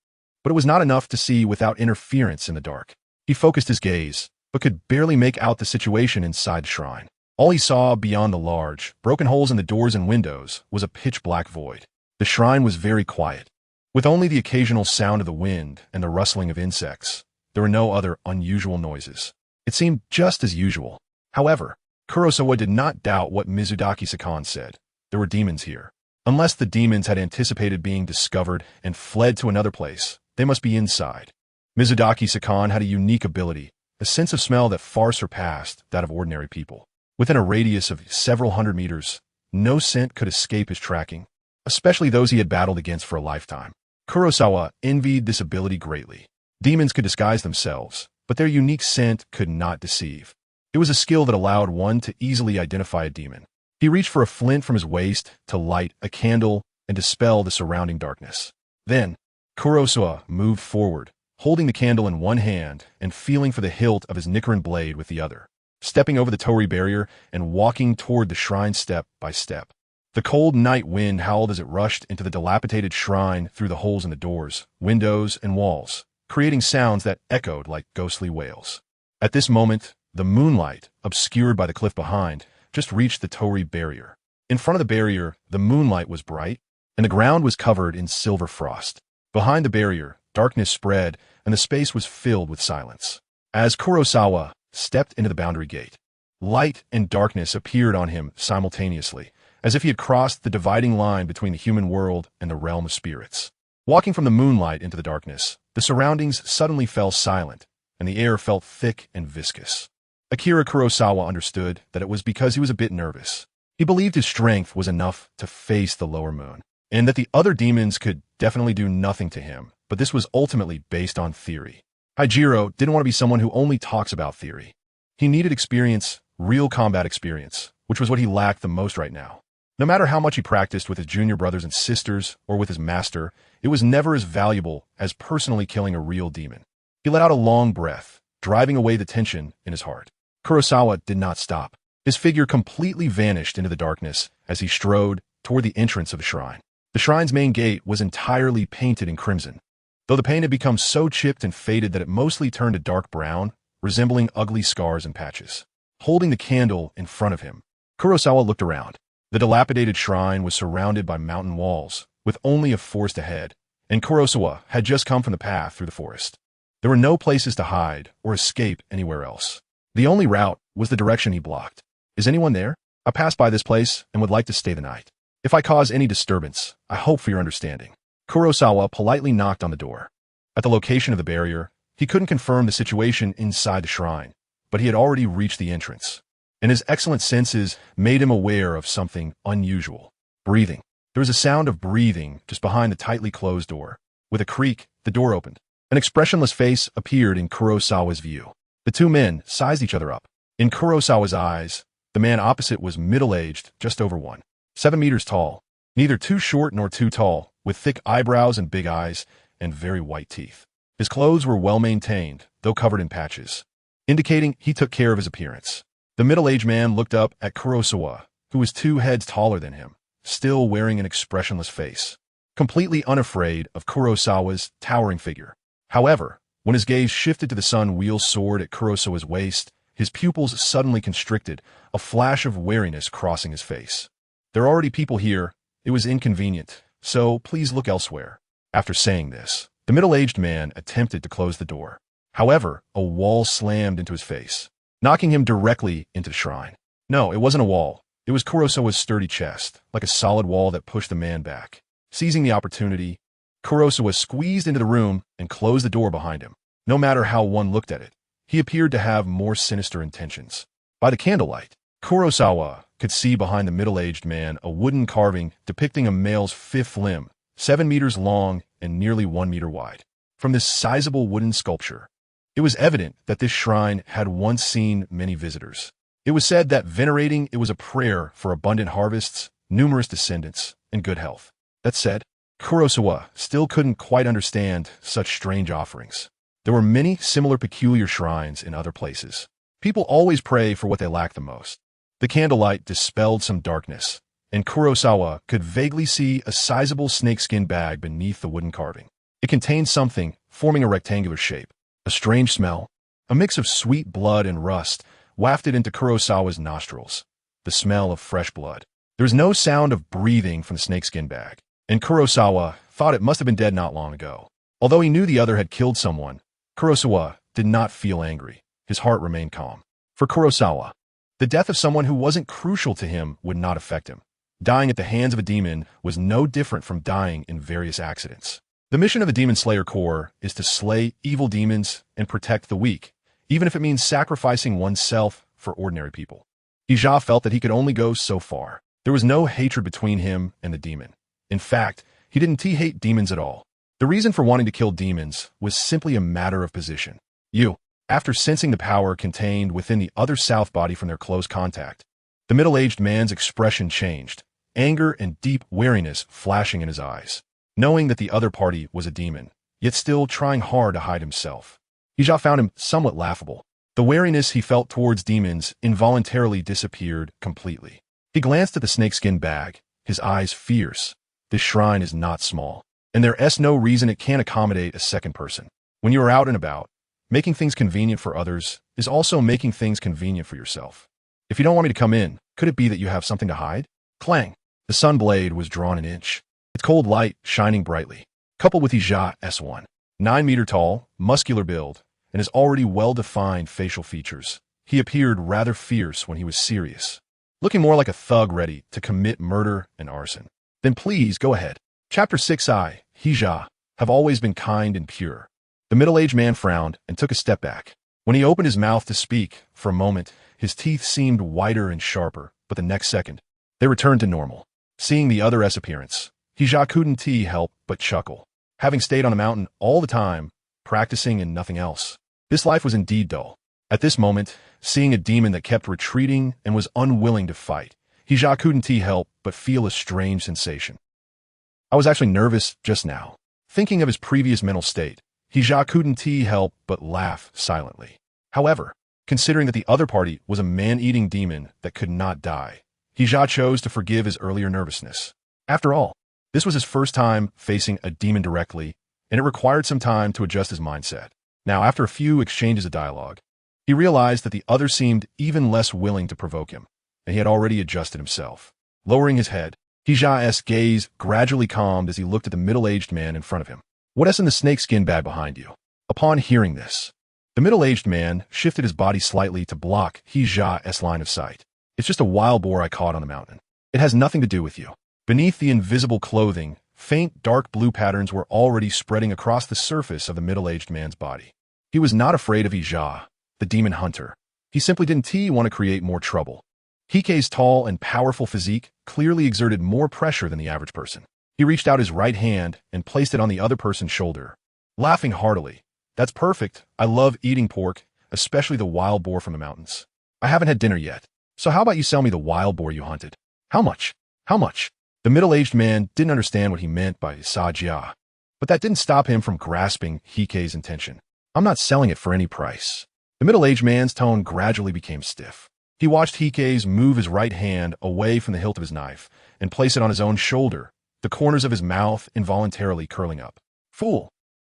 but it was not enough to see without interference in the dark. He focused his gaze, but could barely make out the situation inside the shrine. All he saw beyond the large, broken holes in the doors and windows was a pitch-black void. The shrine was very quiet, with only the occasional sound of the wind and the rustling of insects. There were no other unusual noises. It seemed just as usual. However, Kurosawa did not doubt what Mizudaki-sakan said. There were demons here. Unless the demons had anticipated being discovered and fled to another place, they must be inside. Mizudaki-sakan had a unique ability, a sense of smell that far surpassed that of ordinary people. Within a radius of several hundred meters, no scent could escape his tracking, especially those he had battled against for a lifetime. Kurosawa envied this ability greatly. Demons could disguise themselves, but their unique scent could not deceive. It was a skill that allowed one to easily identify a demon. He reached for a flint from his waist to light a candle and dispel the surrounding darkness. Then, Kurosawa moved forward, holding the candle in one hand and feeling for the hilt of his Nichiren blade with the other, stepping over the torii barrier and walking toward the shrine step by step. The cold night wind howled as it rushed into the dilapidated shrine through the holes in the doors, windows, and walls, creating sounds that echoed like ghostly wails. At this moment, the moonlight, obscured by the cliff behind, just reached the torii barrier. In front of the barrier, the moonlight was bright, and the ground was covered in silver frost. Behind the barrier, darkness spread, and the space was filled with silence. As Kurosawa stepped into the boundary gate, light and darkness appeared on him simultaneously, as if he had crossed the dividing line between the human world and the realm of spirits. Walking from the moonlight into the darkness, the surroundings suddenly fell silent, and the air felt thick and viscous. Akira Kurosawa understood that it was because he was a bit nervous. He believed his strength was enough to face the lower moon, and that the other demons could definitely do nothing to him, but this was ultimately based on theory. Hajiro didn't want to be someone who only talks about theory. He needed experience, real combat experience, which was what he lacked the most right now. No matter how much he practiced with his junior brothers and sisters or with his master, it was never as valuable as personally killing a real demon. He let out a long breath, driving away the tension in his heart. Kurosawa did not stop. His figure completely vanished into the darkness as he strode toward the entrance of the shrine. The shrine's main gate was entirely painted in crimson, though the paint had become so chipped and faded that it mostly turned a dark brown, resembling ugly scars and patches. Holding the candle in front of him, Kurosawa looked around. The dilapidated shrine was surrounded by mountain walls, with only a forest ahead, and Kurosawa had just come from the path through the forest. There were no places to hide or escape anywhere else. The only route was the direction he blocked. Is anyone there? I passed by this place and would like to stay the night. If I cause any disturbance, I hope for your understanding. Kurosawa politely knocked on the door. At the location of the barrier, he couldn't confirm the situation inside the shrine, but he had already reached the entrance, and his excellent senses made him aware of something unusual. Breathing. There was a sound of breathing just behind the tightly closed door. With a creak, the door opened. An expressionless face appeared in Kurosawa's view. The two men sized each other up. In Kurosawa's eyes, the man opposite was middle-aged, just over 7 meters tall, neither too short nor too tall, with thick eyebrows and big eyes, and very white teeth. His clothes were well-maintained, though covered in patches, indicating he took care of his appearance. The middle-aged man looked up at Kurosawa, who was 2 heads taller than him, still wearing an expressionless face, completely unafraid of Kurosawa's towering figure. However, when his gaze shifted to the sun-wheel sword at Kurosawa's waist, his pupils suddenly constricted, a flash of wariness crossing his face. There are already people here. It was inconvenient, so please look elsewhere. After saying this, the middle-aged man attempted to close the door. However, a wall slammed into his face, knocking him directly into the shrine. No, it wasn't a wall. It was Kurosawa's sturdy chest, like a solid wall that pushed the man back. Seizing the opportunity, Kurosawa squeezed into the room and closed the door behind him. No matter how one looked at it, he appeared to have more sinister intentions. By the candlelight, Kurosawa could see behind the middle-aged man a wooden carving depicting a male's 5th limb, 7 meters long and nearly 1 meter wide. From this sizable wooden sculpture, It was evident that this shrine had once seen many visitors. It was said that venerating it was a prayer for abundant harvests, numerous descendants, and good health. That said, Kurosawa still couldn't quite understand such strange offerings. There were many similar peculiar shrines in other places. People always pray for what they lack the most. The candlelight dispelled some darkness, and Kurosawa could vaguely see a sizable snakeskin bag beneath the wooden carving. It contained something, forming a rectangular shape. A strange smell, a mix of sweet blood and rust, wafted into Kurosawa's nostrils. The smell of fresh blood. There was no sound of breathing from the snakeskin bag, and Kurosawa thought it must have been dead not long ago. Although he knew the other had killed someone, Kurosawa did not feel angry. His heart remained calm. For Kurosawa, the death of someone who wasn't crucial to him would not affect him. Dying at the hands of a demon was no different from dying in various accidents. The mission of the Demon Slayer Corps is to slay evil demons and protect the weak, even if it means sacrificing oneself for ordinary people. Heisei felt that he could only go so far. There was no hatred between him and the demon. In fact, he didn't hate demons at all. The reason for wanting to kill demons was simply a matter of position. After sensing the power contained within the other south body from their close contact, the middle-aged man's expression changed, anger and deep wariness flashing in his eyes. Knowing that the other party was a demon, yet still trying hard to hide himself. Heisei found him somewhat laughable. The wariness he felt towards demons involuntarily disappeared completely. He glanced at the snakeskin bag, his eyes fierce. This shrine is not small, and there's no reason it can't accommodate a second person. When you are out and about, making things convenient for others is also making things convenient for yourself. If you don't want me to come in, could it be that you have something to hide? Clang! The sun blade was drawn an inch, its cold light shining brightly, coupled with Heisei's 9-meter tall, muscular build, and his already well-defined facial features. He appeared rather fierce when he was serious, looking more like a thug ready to commit murder and arson. Then please go ahead. Chapter 6. Heisei have always been kind and pure. The middle-aged man frowned and took a step back. When he opened his mouth to speak, for a moment, his teeth seemed whiter and sharper, but the next second, they returned to normal. Seeing the other's appearance, Heisei couldn't help but chuckle. Having stayed on the mountain all the time, practicing and nothing else, this life was indeed dull. At this moment, seeing a demon that kept retreating and was unwilling to fight, Heisei couldn't help but feel a strange sensation. I was actually nervous just now. Thinking of his previous mental state, Heisei couldn't help but laugh silently. However, considering that the other party was a man-eating demon that could not die, Heisei chose to forgive his earlier nervousness. After all, this was his first time facing a demon directly, and it required some time to adjust his mindset. Now, after a few exchanges of dialogue, he realized that the other seemed even less willing to provoke him, and he had already adjusted himself. Lowering his head, Heisei's gaze gradually calmed as he looked at the middle-aged man in front of him. "What's in the snakeskin bag behind you?" Upon hearing this, the middle-aged man shifted his body slightly to block Heisei's line of sight. "It's just a wild boar I caught on the mountain. It has nothing to do with you." Beneath the invisible clothing, faint dark blue patterns were already spreading across the surface of the middle-aged man's body. He was not afraid of Heisei, the demon hunter. He simply didn't want to create more trouble. Heikei's tall and powerful physique clearly exerted more pressure than the average person. He reached out his right hand and placed it on the other person's shoulder, laughing heartily. "That's perfect. I love eating pork, especially the wild boar from the mountains. I haven't had dinner yet, so how about you sell me the wild boar you hunted?" "How much? How much?" The middle-aged man didn't understand what he meant by Sajia, but that didn't stop him from grasping Heikei's intention. "I'm not selling it for any price." The middle-aged man's tone gradually became stiff. He watched Heikei's move his right hand away from the hilt of his knife and place it on his own shoulder, the corners of his mouth involuntarily curling up. "Fool!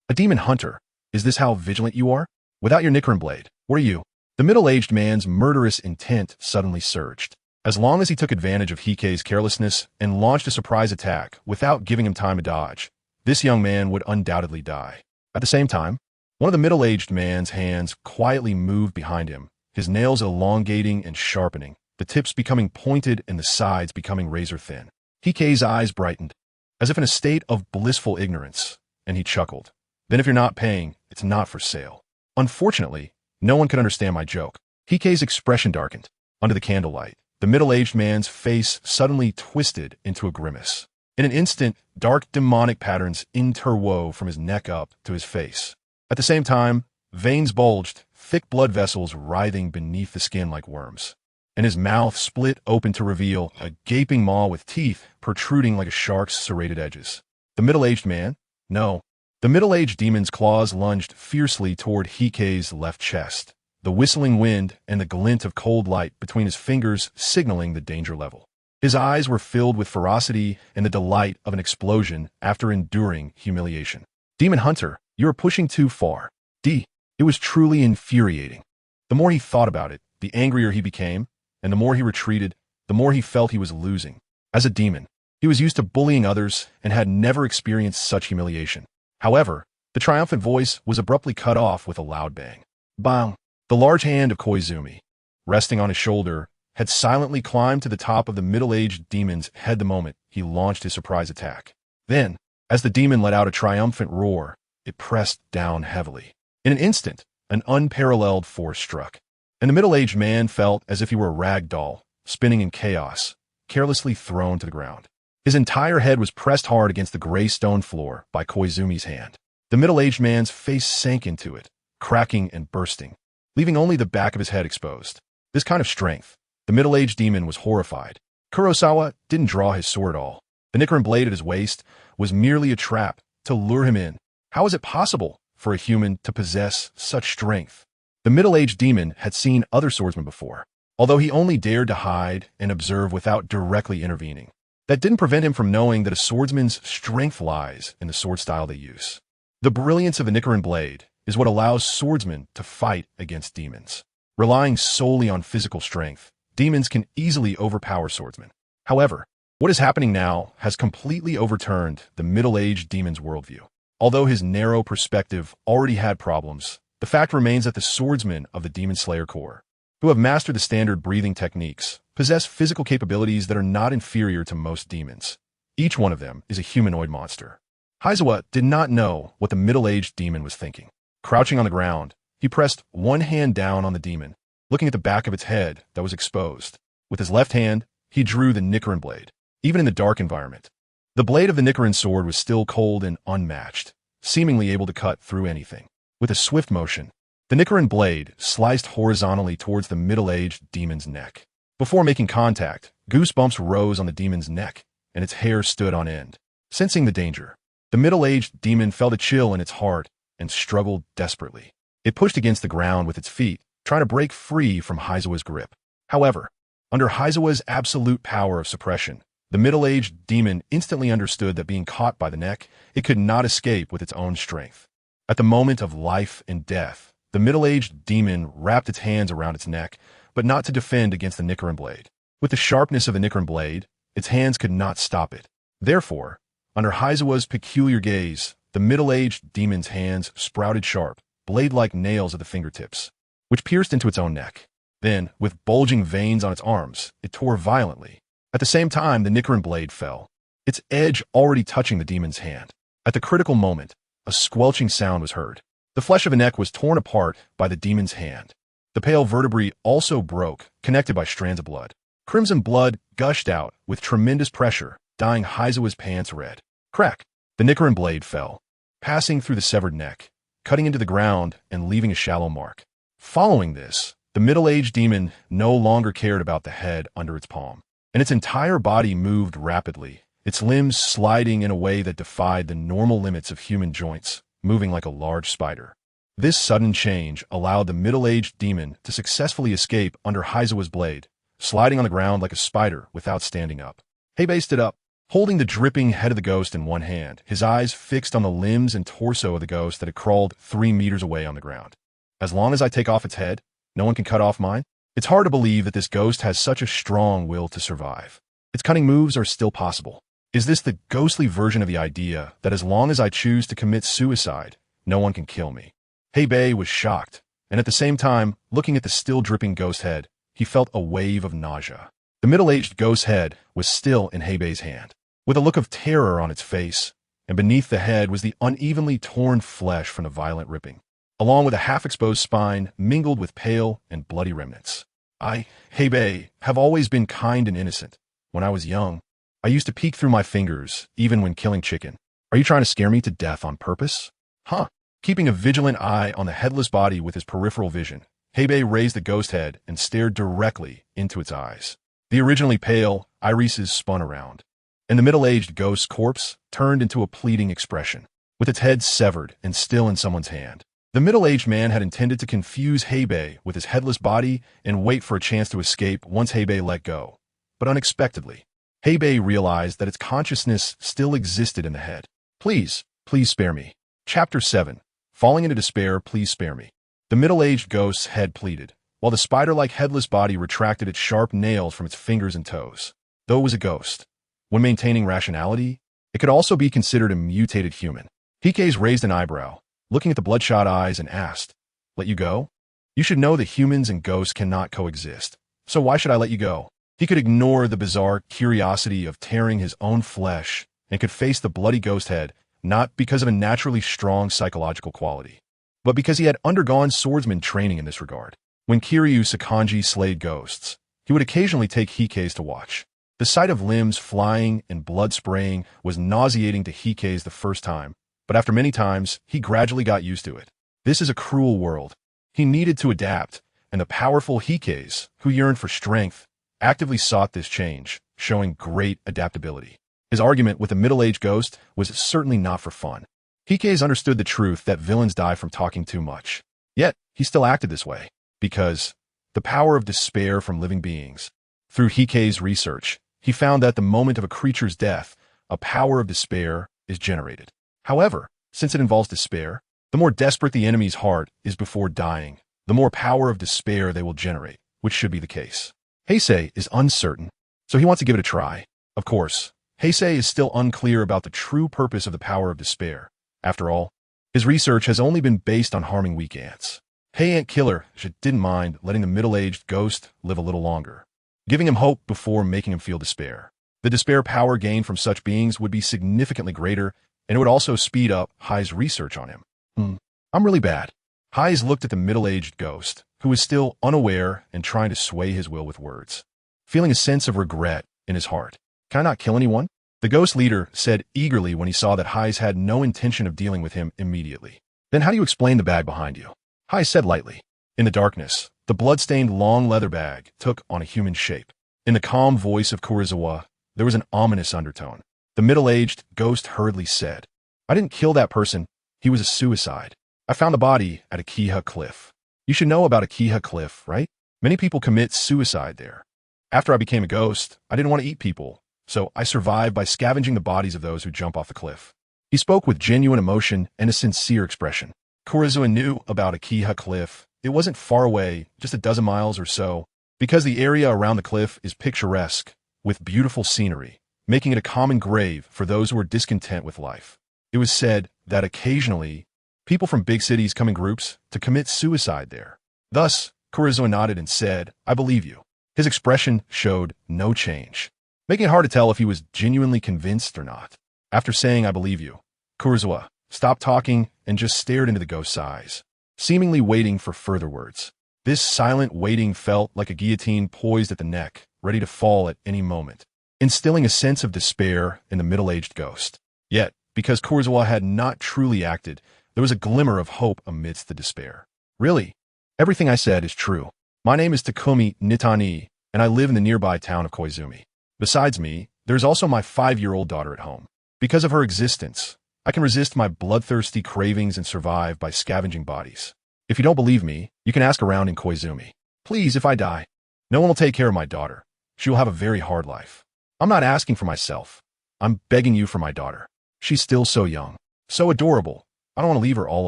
A demon hunter! Is this how vigilant you are? Without your Nicaran blade, what are you?" The middle-aged man's murderous intent suddenly surged. As long as he took advantage of Heikei's carelessness and launched a surprise attack without giving him time to dodge, this young man would undoubtedly die. At the same time, one of the middle-aged man's hands quietly moved behind him, his nails elongating and sharpening, the tips becoming pointed and the sides becoming razor-thin. Heikei's eyes brightened, as if in a state of blissful ignorance, and he chuckled. "Then if you're not paying, it's not for sale." Unfortunately, no one could understand my joke. Heikei's expression darkened. Under the candlelight, the middle-aged man's face suddenly twisted into a grimace. In an instant, dark demonic patterns interwove from his neck up to his face. At the same time, Veins bulged, thick blood vessels writhing beneath the skin like worms. And his mouth split open to reveal a gaping maw with teeth protruding like a shark's serrated edges. The middle-aged man? No. The middle-aged demon's claws lunged fiercely toward Heisei's left chest, the whistling wind and the glint of cold light between his fingers signaling the danger level. His eyes were filled with ferocity and the delight of an explosion after enduring humiliation. Demon Hunter, you are pushing too far. It was truly infuriating. The more he thought about it, the angrier he became, and the more he retreated, the more he felt he was losing. As a demon, he was used to bullying others and had never experienced such humiliation. However, the triumphant voice was abruptly cut off with a loud bang. Bang! The large hand of Koizumi, resting on his shoulder, had silently climbed to the top of the middle-aged demon's head the moment he launched his surprise attack. Then, as the demon let out a triumphant roar, it pressed down heavily. In an instant, an unparalleled force struck, and the middle-aged man felt as if he were a rag doll, spinning in chaos, carelessly thrown to the ground. His entire head was pressed hard against the gray stone floor by Koizumi's hand. The middle-aged man's face sank into it, cracking and bursting, leaving only the back of his head exposed. This kind of strength, the middle-aged demon was horrified. Kurosawa didn't draw his sword at all. The Nichiren blade at his waist was merely a trap to lure him in. How was it possible for a human to possess such strength? The middle-aged demon had seen other swordsmen before, although he only dared to hide and observe without directly intervening. That didn't prevent him from knowing that a swordsman's strength lies in the sword style they use. The brilliance of the Nichiren blade is what allows swordsmen to fight against demons. Relying solely on physical strength, demons can easily overpower swordsmen. However, what is happening now has completely overturned the middle-aged demon's worldview. Although his narrow perspective already had problems, the fact remains that the swordsmen of the Demon Slayer Corps, who have mastered the standard breathing techniques, possess physical capabilities that are not inferior to most demons. Each one of them is a humanoid monster. Heisei did not know what the middle-aged demon was thinking. Crouching on the ground, he pressed one hand down on the demon, looking at the back of its head that was exposed. With his left hand, he drew the Nichiren blade. Even in the dark environment, the blade of the Nichiren sword was still cold and unmatched, seemingly able to cut through anything. With a swift motion, the Nichiren blade sliced horizontally towards the middle-aged demon's neck. Before making contact, goosebumps rose on the demon's neck, and its hair stood on end. Sensing the danger, the middle-aged demon felt a chill in its heart and struggled desperately. It pushed against the ground with its feet, trying to break free from Heisei's grip. However, under Heisei's absolute power of suppression, the middle-aged demon instantly understood that being caught by the neck, it could not escape with its own strength. At the moment of life and death, the middle-aged demon wrapped its hands around its neck, but not to defend against the Nichiren blade. With the sharpness of the Nichiren blade, its hands could not stop it. Therefore, under Heisei's peculiar gaze, the middle-aged demon's hands sprouted sharp, blade-like nails at the fingertips, which pierced into its own neck. Then, with bulging veins on its arms, it tore violently. At the same time, the Nichiren blade fell, its edge already touching the demon's hand. At the critical moment, a squelching sound was heard. The flesh of the neck was torn apart by the demon's hand. The pale vertebrae also broke, connected by strands of blood. Crimson blood gushed out with tremendous pressure, dyeing Heisei's pants red. Crack! The Nichiren blade fell, passing through the severed neck, cutting into the ground and leaving a shallow mark. Following this, the middle-aged demon no longer cared about the head under its palm, and its entire body moved rapidly, its limbs sliding in a way that defied the normal limits of human joints, moving like a large spider. This sudden change allowed the middle-aged demon to successfully escape under Heisei's blade, sliding on the ground like a spider without standing up. Heisei stood up, holding the dripping head of the ghost in one hand, his eyes fixed on the limbs and torso of the ghost that had crawled 3 meters away on the ground. As long as I take off its head, no one can cut off mine? It's hard to believe that this ghost has such a strong will to survive. Its cunning moves are still possible. Is this the ghostly version of the idea that as long as I choose to commit suicide, no one can kill me? Heisei was shocked, and at the same time, looking at the still dripping ghost head, he felt a wave of nausea. The middle-aged ghost head was still in Heisei's hand, with a look of terror on its face, and beneath the head was the unevenly torn flesh from the violent ripping, along with a half-exposed spine mingled with pale and bloody remnants. Heisei, have always been kind and innocent. When I was young, I used to peek through my fingers, even when killing chicken. Are you trying to scare me to death on purpose? Huh. Keeping a vigilant eye on the headless body with his peripheral vision, Heisei raised the ghost head and stared directly into its eyes. The originally pale irises spun around, and the middle-aged ghost's corpse turned into a pleading expression, with its head severed and still in someone's hand. The middle-aged man had intended to confuse Heisei with his headless body and wait for a chance to escape once Heisei let go. But unexpectedly, Heisei realized that its consciousness still existed in the head. Please spare me. Chapter 7. Falling into despair, please spare me. The middle-aged ghost's head pleaded, while the spider-like headless body retracted its sharp nails from its fingers and toes. Though it was a ghost, when maintaining rationality, it could also be considered a mutated human. Heisei raised an eyebrow, looking at the bloodshot eyes, and asked, "Let you go? You should know that humans and ghosts cannot coexist, so why should I let you go?" He could ignore the bizarre curiosity of tearing his own flesh and could face the bloody ghost head, not because of a naturally strong psychological quality, but because he had undergone swordsman training in this regard. When Kiryu Sakanji slayed ghosts, he would occasionally take Heisei's to watch. The sight of limbs flying and blood spraying was nauseating to Heisei the first time, but after many times, he gradually got used to it. This is a cruel world. He needed to adapt, and the powerful Heisei, who yearned for strength, actively sought this change, showing great adaptability. His argument with the middle-aged ghost was certainly not for fun. Heisei understood the truth that villains die from talking too much. Yet, he still acted this way, because the power of despair from living beings. Through Heisei's research, he found that the moment of a creature's death, a power of despair is generated. However, since it involves despair, the more desperate the enemy's heart is before dying, the more power of despair they will generate, which should be the case. Heisei is uncertain, so he wants to give it a try. Of course, Heisei is still unclear about the true purpose of the power of despair. After all, his research has only been based on harming weak ants. Ant Killer didn't mind letting the middle-aged ghost live a little longer, giving him hope before making him feel despair. The despair power gained from such beings would be significantly greater, and it would also speed up Heisei's research on him. I'm really bad. Heisei looked at the middle-aged ghost, who was still unaware and trying to sway his will with words, feeling a sense of regret in his heart. Can I not kill anyone? The ghost leader said eagerly when he saw that Heisei had no intention of dealing with him immediately. Then how do you explain the bag behind you? Heisei said lightly. In the darkness, the blood-stained long leather bag took on a human shape. In the calm voice of Kurosawa, there was an ominous undertone. The middle-aged ghost hurriedly said, I didn't kill that person. He was a suicide. I found the body at Akiha Cliff. You should know about Akiha Cliff, right? Many people commit suicide there. After I became a ghost, I didn't want to eat people, so I survived by scavenging the bodies of those who jump off the cliff. He spoke with genuine emotion and a sincere expression. Kurosawa knew about Akiha Cliff. It wasn't far away, just a dozen miles or so, because the area around the cliff is picturesque, with beautiful scenery, making it a common grave for those who are discontent with life. It was said that occasionally, people from big cities come in groups to commit suicide there. Thus, Kurosawa nodded and said, I believe you. His expression showed no change, making it hard to tell if he was genuinely convinced or not. After saying, I believe you, Kurosawa stopped talking and just stared into the ghost's eyes, seemingly waiting for further words. This silent waiting felt like a guillotine poised at the neck, ready to fall at any moment, instilling a sense of despair in the middle-aged ghost. Yet, because Kurosawa had not truly acted, there was a glimmer of hope amidst the despair. Really, everything I said is true. My name is Takumi Nitani, and I live in the nearby town of Koizumi. Besides me, there's also my 5-year-old daughter at home. Because of her existence, I can resist my bloodthirsty cravings and survive by scavenging bodies. If you don't believe me, you can ask around in Koizumi. Please, if I die, no one will take care of my daughter. She will have a very hard life. I'm not asking for myself. I'm begging you for my daughter. She's still so young, so adorable. I don't want to leave her all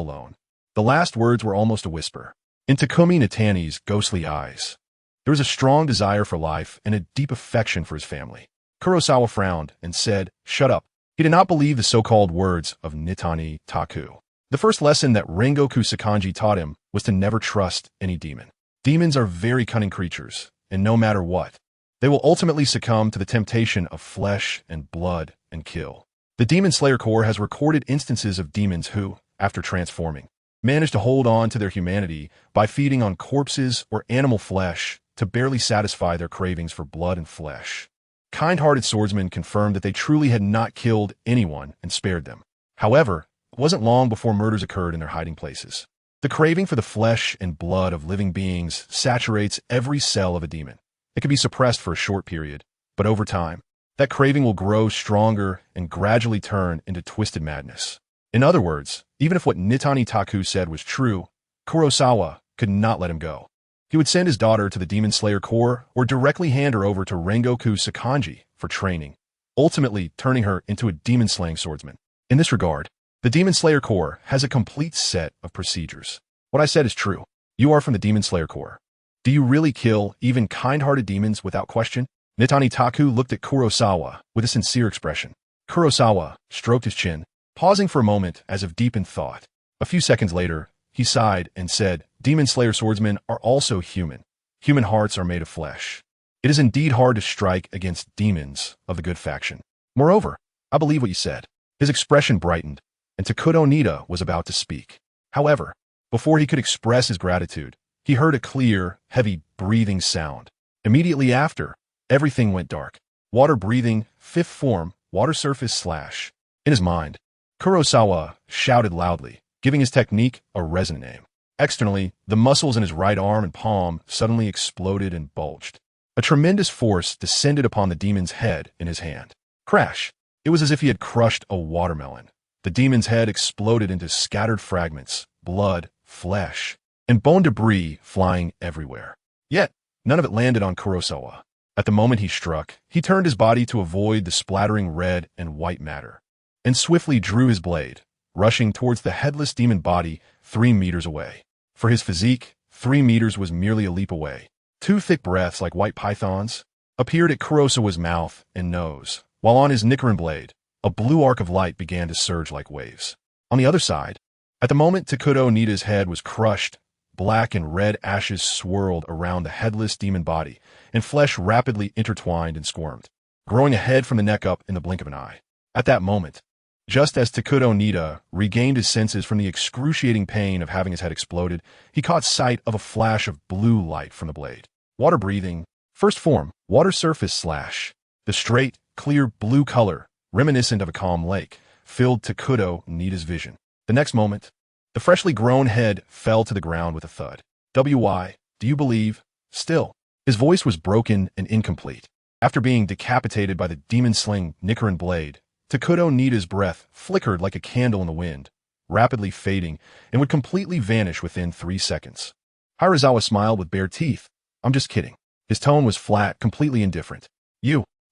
alone. The last words were almost a whisper. In Takumi Nitani's ghostly eyes, there was a strong desire for life and a deep affection for his family. Kurosawa frowned and said, Shut up. He did not believe the so-called words of Nitani Taku. The first lesson that Rengoku Sakanji taught him was to never trust any demon. Demons are very cunning creatures, and no matter what, they will ultimately succumb to the temptation of flesh and blood and kill. The Demon Slayer Corps has recorded instances of demons who, after transforming, managed to hold on to their humanity by feeding on corpses or animal flesh to barely satisfy their cravings for blood and flesh. Kind-hearted swordsmen confirmed that they truly had not killed anyone and spared them. However, it wasn't long before murders occurred in their hiding places. The craving for the flesh and blood of living beings saturates every cell of a demon. It can be suppressed for a short period, but over time, that craving will grow stronger and gradually turn into twisted madness. In other words, even if what Nitani Taku said was true, Kurosawa could not let him go. He would send his daughter to the Demon Slayer Corps or directly hand her over to Rengoku Sakanji for training, ultimately turning her into a demon-slaying swordsman. In this regard, the Demon Slayer Corps has a complete set of procedures. What I said is true. You are from the Demon Slayer Corps. Do you really kill even kind-hearted demons without question? Nitani Taku looked at Kurosawa with a sincere expression. Kurosawa stroked his chin, pausing for a moment as if deep in thought. A few seconds later, he sighed and said, Demon Slayer swordsmen are also human. Human hearts are made of flesh. It is indeed hard to strike against demons of the good faction. Moreover, I believe what you said. His expression brightened, and Takuto Nida was about to speak. However, before he could express his gratitude, he heard a clear, heavy breathing sound. Immediately after, everything went dark. Water breathing, fifth form, water surface slash. In his mind, Kurosawa shouted loudly, giving his technique a resonant name. Externally, the muscles in his right arm and palm suddenly exploded and bulged. A tremendous force descended upon the demon's head in his hand. Crash! It was as if he had crushed a watermelon. The demon's head exploded into scattered fragments, blood, flesh, and bone debris flying everywhere. Yet, none of it landed on Kurosawa. At the moment he struck, he turned his body to avoid the splattering red and white matter, and swiftly drew his blade, rushing towards the headless demon body 3 meters away. For his physique, 3 meters was merely a leap away. 2 thick breaths like white pythons appeared at Kurosawa's mouth and nose, while on his Nichiren blade, a blue arc of light began to surge like waves. On the other side, at the moment Takuto Nida's head was crushed, black and red ashes swirled around the headless demon body, and flesh rapidly intertwined and squirmed, growing a head from the neck up in the blink of an eye. At that moment, just as Takuto Nida regained his senses from the excruciating pain of having his head exploded, he caught sight of a flash of blue light from the blade. Water breathing, first form, water surface slash. The straight, clear blue color, reminiscent of a calm lake, filled Takuto Nida's vision. The next moment, the freshly grown head fell to the ground with a thud. "Why, do you believe? Still." His voice was broken and incomplete. After being decapitated by the demon-sling Nichiren blade, Takuto Nida's breath flickered like a candle in the wind, rapidly fading, and would completely vanish within 3 seconds. Hirazawa smiled with bare teeth. "I'm just kidding." His tone was flat, completely indifferent.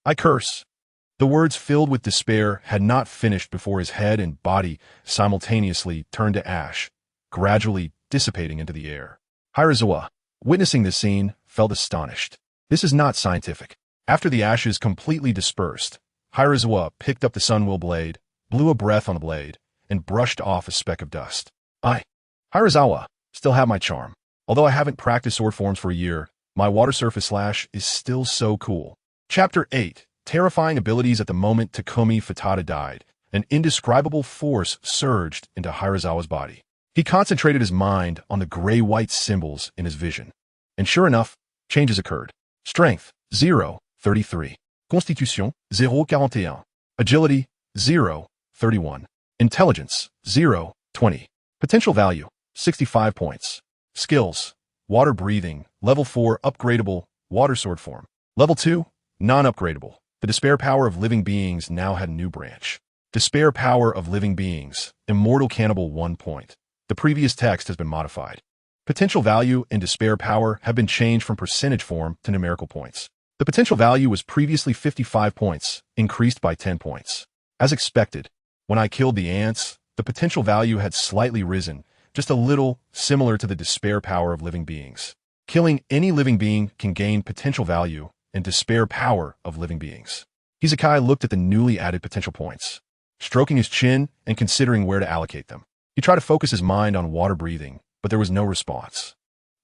I curse." The words filled with despair had not finished before his head and body simultaneously turned to ash, gradually dissipating into the air. Hirazawa, witnessing this scene, felt astonished. This is not scientific. After the ashes completely dispersed, Hirazawa picked up the sunwheel blade, blew a breath on the blade, and brushed off a speck of dust. Hirazawa, still have my charm. Although I haven't practiced sword forms for a year, my water surface slash is still so cool. Chapter 8. Terrifying abilities. At the moment Takumi Futada died, an indescribable force surged into Hirazawa's body. He concentrated his mind on the gray-white symbols in his vision. And sure enough, changes occurred. Strength, 0.33. Constitution, 0.41. Agility, 0.31. Intelligence, 0.20. Potential value, 65 points. Skills, water breathing, level 4 upgradable, water sword form. Level 2, non-upgradable. The despair power of living beings now had a new branch. Despair power of living beings, immortal cannibal 1 point. The previous text has been modified. Potential value and despair power have been changed from percentage form to numerical points. The potential value was previously 55 points, increased by 10 points. As expected, when I killed the ants, the potential value had slightly risen, just a little, similar to the despair power of living beings. Killing any living being can gain potential value and despair power of living beings. Heisei looked at the newly added potential points, stroking his chin and considering where to allocate them. He tried to focus his mind on water breathing, but there was no response.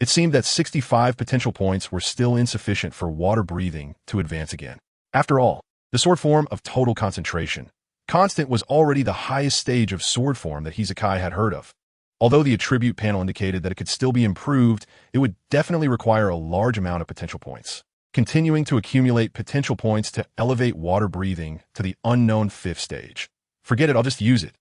It seemed that 65 potential points were still insufficient for water breathing to advance again. After all, the sword form of total concentration, constant, was already the highest stage of sword form that Heisei had heard of. Although the attribute panel indicated that it could still be improved, it would definitely require a large amount of potential points. Continuing to accumulate potential points to elevate water breathing to the unknown 5th stage. Forget it, I'll just use it.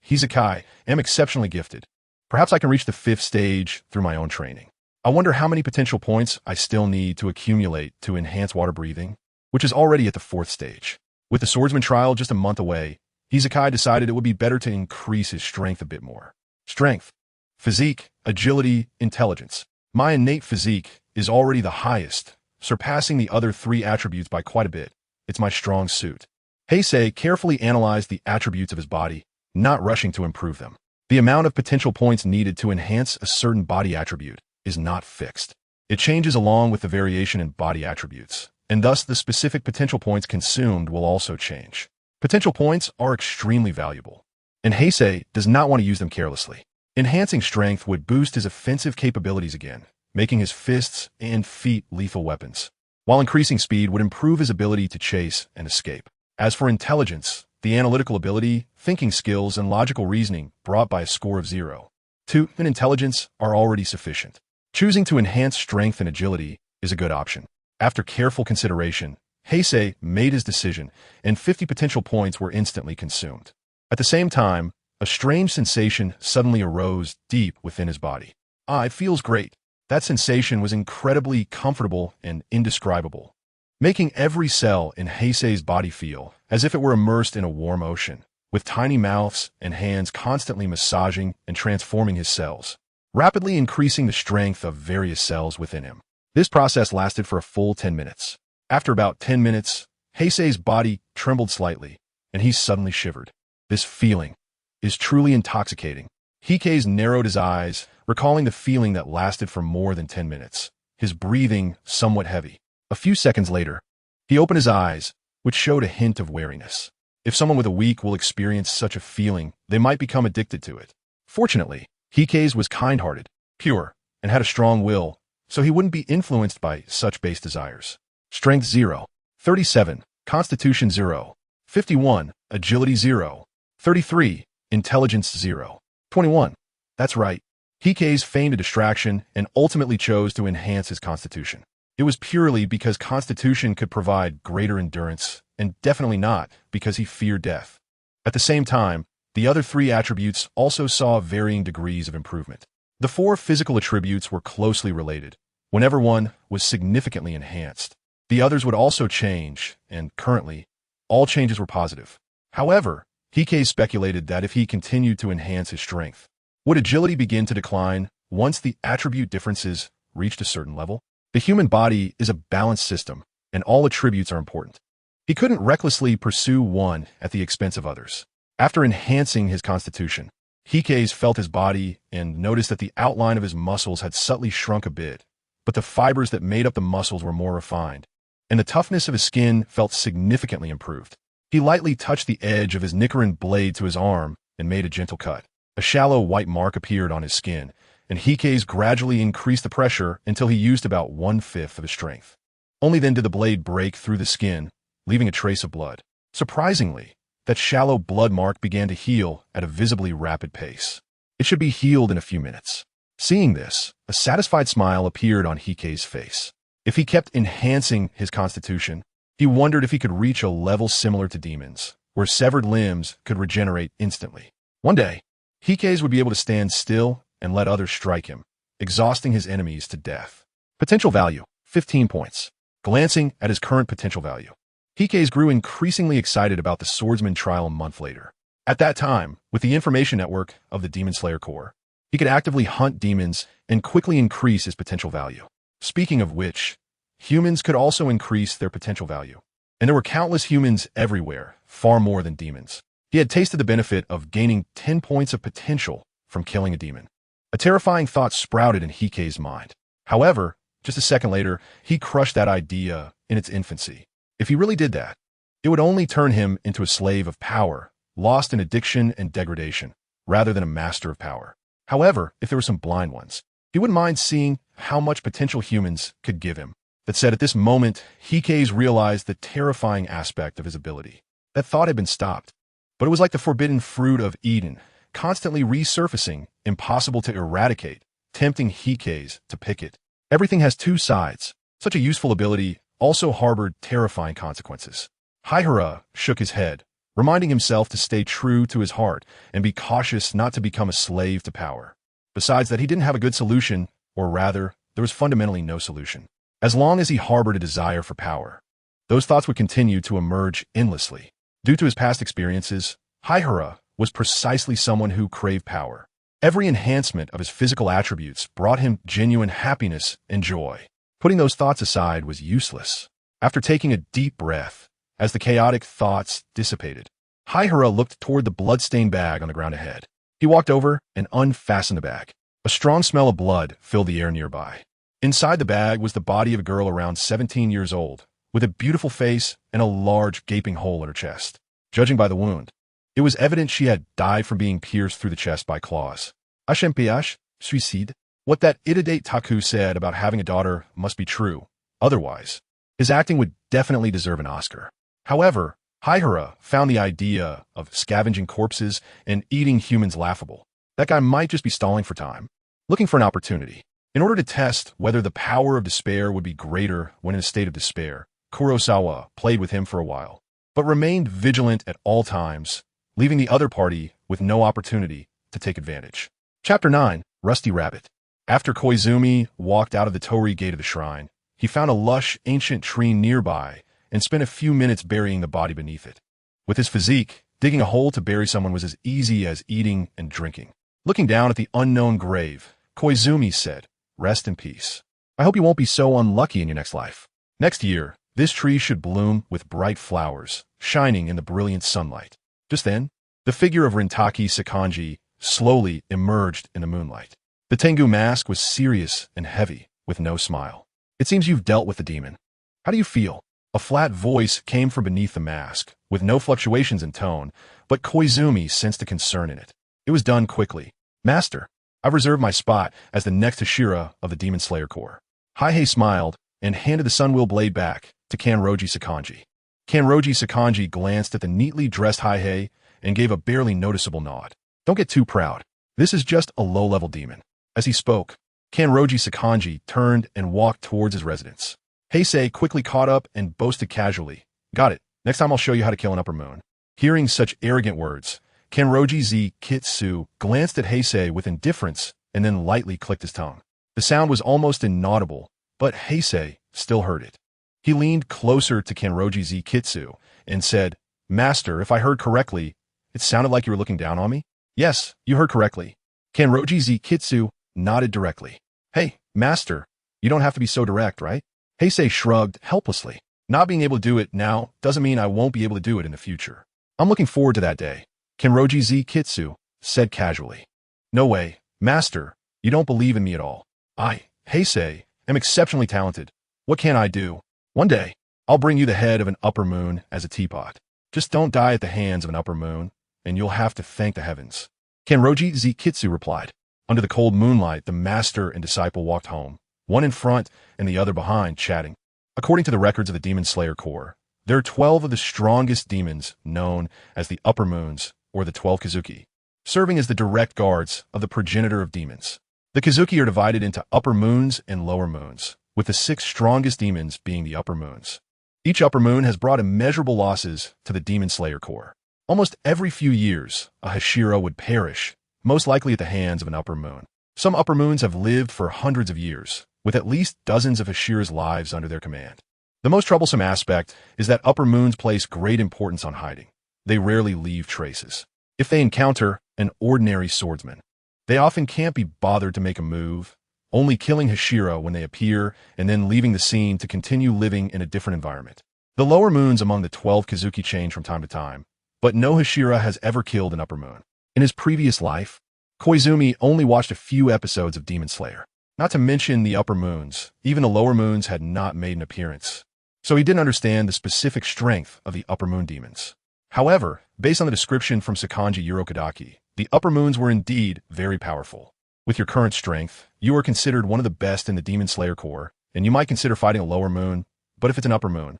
Heisei, am exceptionally gifted. Perhaps I can reach the 5th stage through my own training. I wonder how many potential points I still need to accumulate to enhance water breathing, which is already at the 4th stage. With the swordsman trial just a month away, Heisei decided it would be better to increase his strength a bit more. Strength, physique, agility, intelligence. My innate physique is already the highest, surpassing the other 3 attributes by quite a bit. It's my strong suit. Heisei carefully analyzed the attributes of his body, not rushing to improve them. The amount of potential points needed to enhance a certain body attribute is not fixed. It changes along with the variation in body attributes, and thus the specific potential points consumed will also change. Potential points are extremely valuable, and Heisei does not want to use them carelessly. Enhancing strength would boost his offensive capabilities again, making his fists and feet lethal weapons, while increasing speed would improve his ability to chase and escape. As for intelligence, the analytical ability, thinking skills, and logical reasoning brought by a score of 0, 2, and intelligence are already sufficient. Choosing to enhance strength and agility is a good option. After careful consideration, Heisei made his decision, and 50 potential points were instantly consumed. At the same time, a strange sensation suddenly arose deep within his body. It feels great. That sensation was incredibly comfortable and indescribable, making every cell in Heisei's body feel as if it were immersed in a warm ocean, with tiny mouths and hands constantly massaging and transforming his cells, rapidly increasing the strength of various cells within him. This process lasted for a full 10 minutes. After about 10 minutes, Heisei's body trembled slightly, and he suddenly shivered. This feeling is truly intoxicating. Heisei narrowed his eyes, recalling the feeling that lasted for more than 10 minutes, his breathing somewhat heavy. A few seconds later, he opened his eyes, which showed a hint of wariness. If someone with a weak will experience such a feeling, they might become addicted to it. Fortunately, Heisei was kind-hearted, pure, and had a strong will, so he wouldn't be influenced by such base desires. Strength 0, 37, Constitution 0, 51, Agility 0, 33, Intelligence 0, 21. That's right. Heisei feigned a distraction and ultimately chose to enhance his constitution. It was purely because constitution could provide greater endurance, and definitely not because he feared death. At the same time, the other 3 attributes also saw varying degrees of improvement. The 4 physical attributes were closely related. Whenever one was significantly enhanced, the others would also change, and currently, all changes were positive. However, Heisei speculated that if he continued to enhance his strength, would agility begin to decline once the attribute differences reached a certain level? The human body is a balanced system, and all attributes are important. He couldn't recklessly pursue one at the expense of others. After enhancing his constitution, Heisei felt his body and noticed that the outline of his muscles had subtly shrunk a bit, but the fibers that made up the muscles were more refined, and the toughness of his skin felt significantly improved. He lightly touched the edge of his Nichiren blade to his arm and made a gentle cut. A shallow white mark appeared on his skin, and Heisei gradually increased the pressure until he used about 1/5 of his strength. Only then did the blade break through the skin, leaving a trace of blood. Surprisingly, that shallow blood mark began to heal at a visibly rapid pace. It should be healed in a few minutes. Seeing this, a satisfied smile appeared on Heisei's face. If he kept enhancing his constitution, he wondered if he could reach a level similar to demons, where severed limbs could regenerate instantly. One day, Heisei would be able to stand still and let others strike him, exhausting his enemies to death. Potential value, 15 points. Glancing at his current potential value, Heisei grew increasingly excited about the swordsman trial a month later. At that time, with the information network of the Demon Slayer Corps, he could actively hunt demons and quickly increase his potential value. Speaking of which, humans could also increase their potential value. And there were countless humans everywhere, far more than demons. He had tasted the benefit of gaining 10 points of potential from killing a demon. A terrifying thought sprouted in Heisei's mind. However, just a second later, he crushed that idea in its infancy. If he really did that, it would only turn him into a slave of power, lost in addiction and degradation, rather than a master of power. However, if there were some blind ones, he wouldn't mind seeing how much potential humans could give him. That said, at this moment, Heisei realized the terrifying aspect of his ability. That thought had been stopped, but it was like the forbidden fruit of Eden, constantly resurfacing, impossible to eradicate, tempting Heisei to pick it. Everything has 2 sides. Such a useful ability also harbored terrifying consequences. Haihara shook his head, reminding himself to stay true to his heart and be cautious not to become a slave to power. Besides that, he didn't have a good solution, or rather, there was fundamentally no solution. As long as he harbored a desire for power, those thoughts would continue to emerge endlessly. Due to his past experiences, Haihara was precisely someone who craved power. Every enhancement of his physical attributes brought him genuine happiness and joy. Putting those thoughts aside was useless. After taking a deep breath, as the chaotic thoughts dissipated, Haihara looked toward the blood-stained bag on the ground ahead. He walked over and unfastened the bag. A strong smell of blood filled the air nearby. Inside the bag was the body of a girl around 17 years old, with a beautiful face and a large gaping hole in her chest. Judging by the wound, it was evident she had died from being pierced through the chest by claws. HMPH, suicide. What that Itadate Taku said about having a daughter must be true. Otherwise, his acting would definitely deserve an Oscar. However, Haihara found the idea of scavenging corpses and eating humans laughable. That guy might just be stalling for time, looking for an opportunity. In order to test whether the power of despair would be greater when in a state of despair, Kurosawa played with him for a while, but remained vigilant at all times, leaving the other party with no opportunity to take advantage. Chapter 9, Rusty Rabbit. After Koizumi walked out of the torii gate of the shrine, he found a lush, ancient tree nearby and spent a few minutes burying the body beneath it. With his physique, digging a hole to bury someone was as easy as eating and drinking. Looking down at the unknown grave, Koizumi said, "Rest in peace. I hope you won't be so unlucky in your next life. Next year, this tree should bloom with bright flowers, shining in the brilliant sunlight." Just then, the figure of Rintaki Sakanji slowly emerged in the moonlight. The Tengu mask was serious and heavy, with no smile. "It seems you've dealt with the demon. How do you feel?" A flat voice came from beneath the mask, with no fluctuations in tone, but Koizumi sensed a concern in it. It was done quickly. "Master, I've reserved my spot as the next Hashira of the Demon Slayer Corps." Heisei smiled and handed the Sunwheel blade back to Kanroji Sakanji. Kanroji Sakanji glanced at the neatly dressed Heisei and gave a barely noticeable nod. "Don't get too proud. This is just a low-level demon." As he spoke, Kanroji Sakanji turned and walked towards his residence. Heisei quickly caught up and boasted casually, "Got it. Next time I'll show you how to kill an upper moon." Hearing such arrogant words, Kanroji Z Kitsu glanced at Heisei with indifference and then lightly clicked his tongue. The sound was almost inaudible, but Heisei still heard it. He leaned closer to Kanroji Z Kitsu and said, "Master, if I heard correctly, it sounded like you were looking down on me?" "Yes, you heard correctly." Kanroji Z Kitsu nodded directly. "Hey, Master, you don't have to be so direct, right?" Heisei shrugged helplessly. "Not being able to do it now doesn't mean I won't be able to do it in the future. I'm looking forward to that day," Kanroji Z Kitsu said casually. "No way, Master, you don't believe in me at all. I, Heisei, am exceptionally talented. What can I do? One day, I'll bring you the head of an upper moon as a teapot. Just don't die at the hands of an upper moon, and you'll have to thank the heavens." Kanroji Z Kitsu replied. Under the cold moonlight, the master and disciple walked home, one in front and the other behind, chatting. According to the records of the Demon Slayer Corps, there are 12 of the strongest demons known as the Upper Moons, or the 12 Kazuki, serving as the direct guards of the progenitor of demons. The Kazuki are divided into Upper Moons and Lower Moons, with the 6 strongest demons being the Upper Moons. Each Upper Moon has brought immeasurable losses to the Demon Slayer Corps. Almost every few years, a Hashira would perish, most likely at the hands of an Upper Moon. Some Upper Moons have lived for hundreds of years, with at least dozens of Hashira's lives under their command. The most troublesome aspect is that Upper Moons place great importance on hiding. They rarely leave traces. If they encounter an ordinary swordsman, they often can't be bothered to make a move, only killing Hashira when they appear and then leaving the scene to continue living in a different environment. The Lower Moons among the 12 Kazuki change from time to time, but no Hashira has ever killed an Upper Moon. In his previous life, Koizumi only watched a few episodes of Demon Slayer. Not to mention the Upper Moons, even the Lower Moons had not made an appearance, so he didn't understand the specific strength of the Upper Moon demons. However, based on the description from Sakanji Urokadaki, the Upper Moons were indeed very powerful. With your current strength, you are considered one of the best in the Demon Slayer Corps, and you might consider fighting a Lower Moon, but if it's an Upper Moon,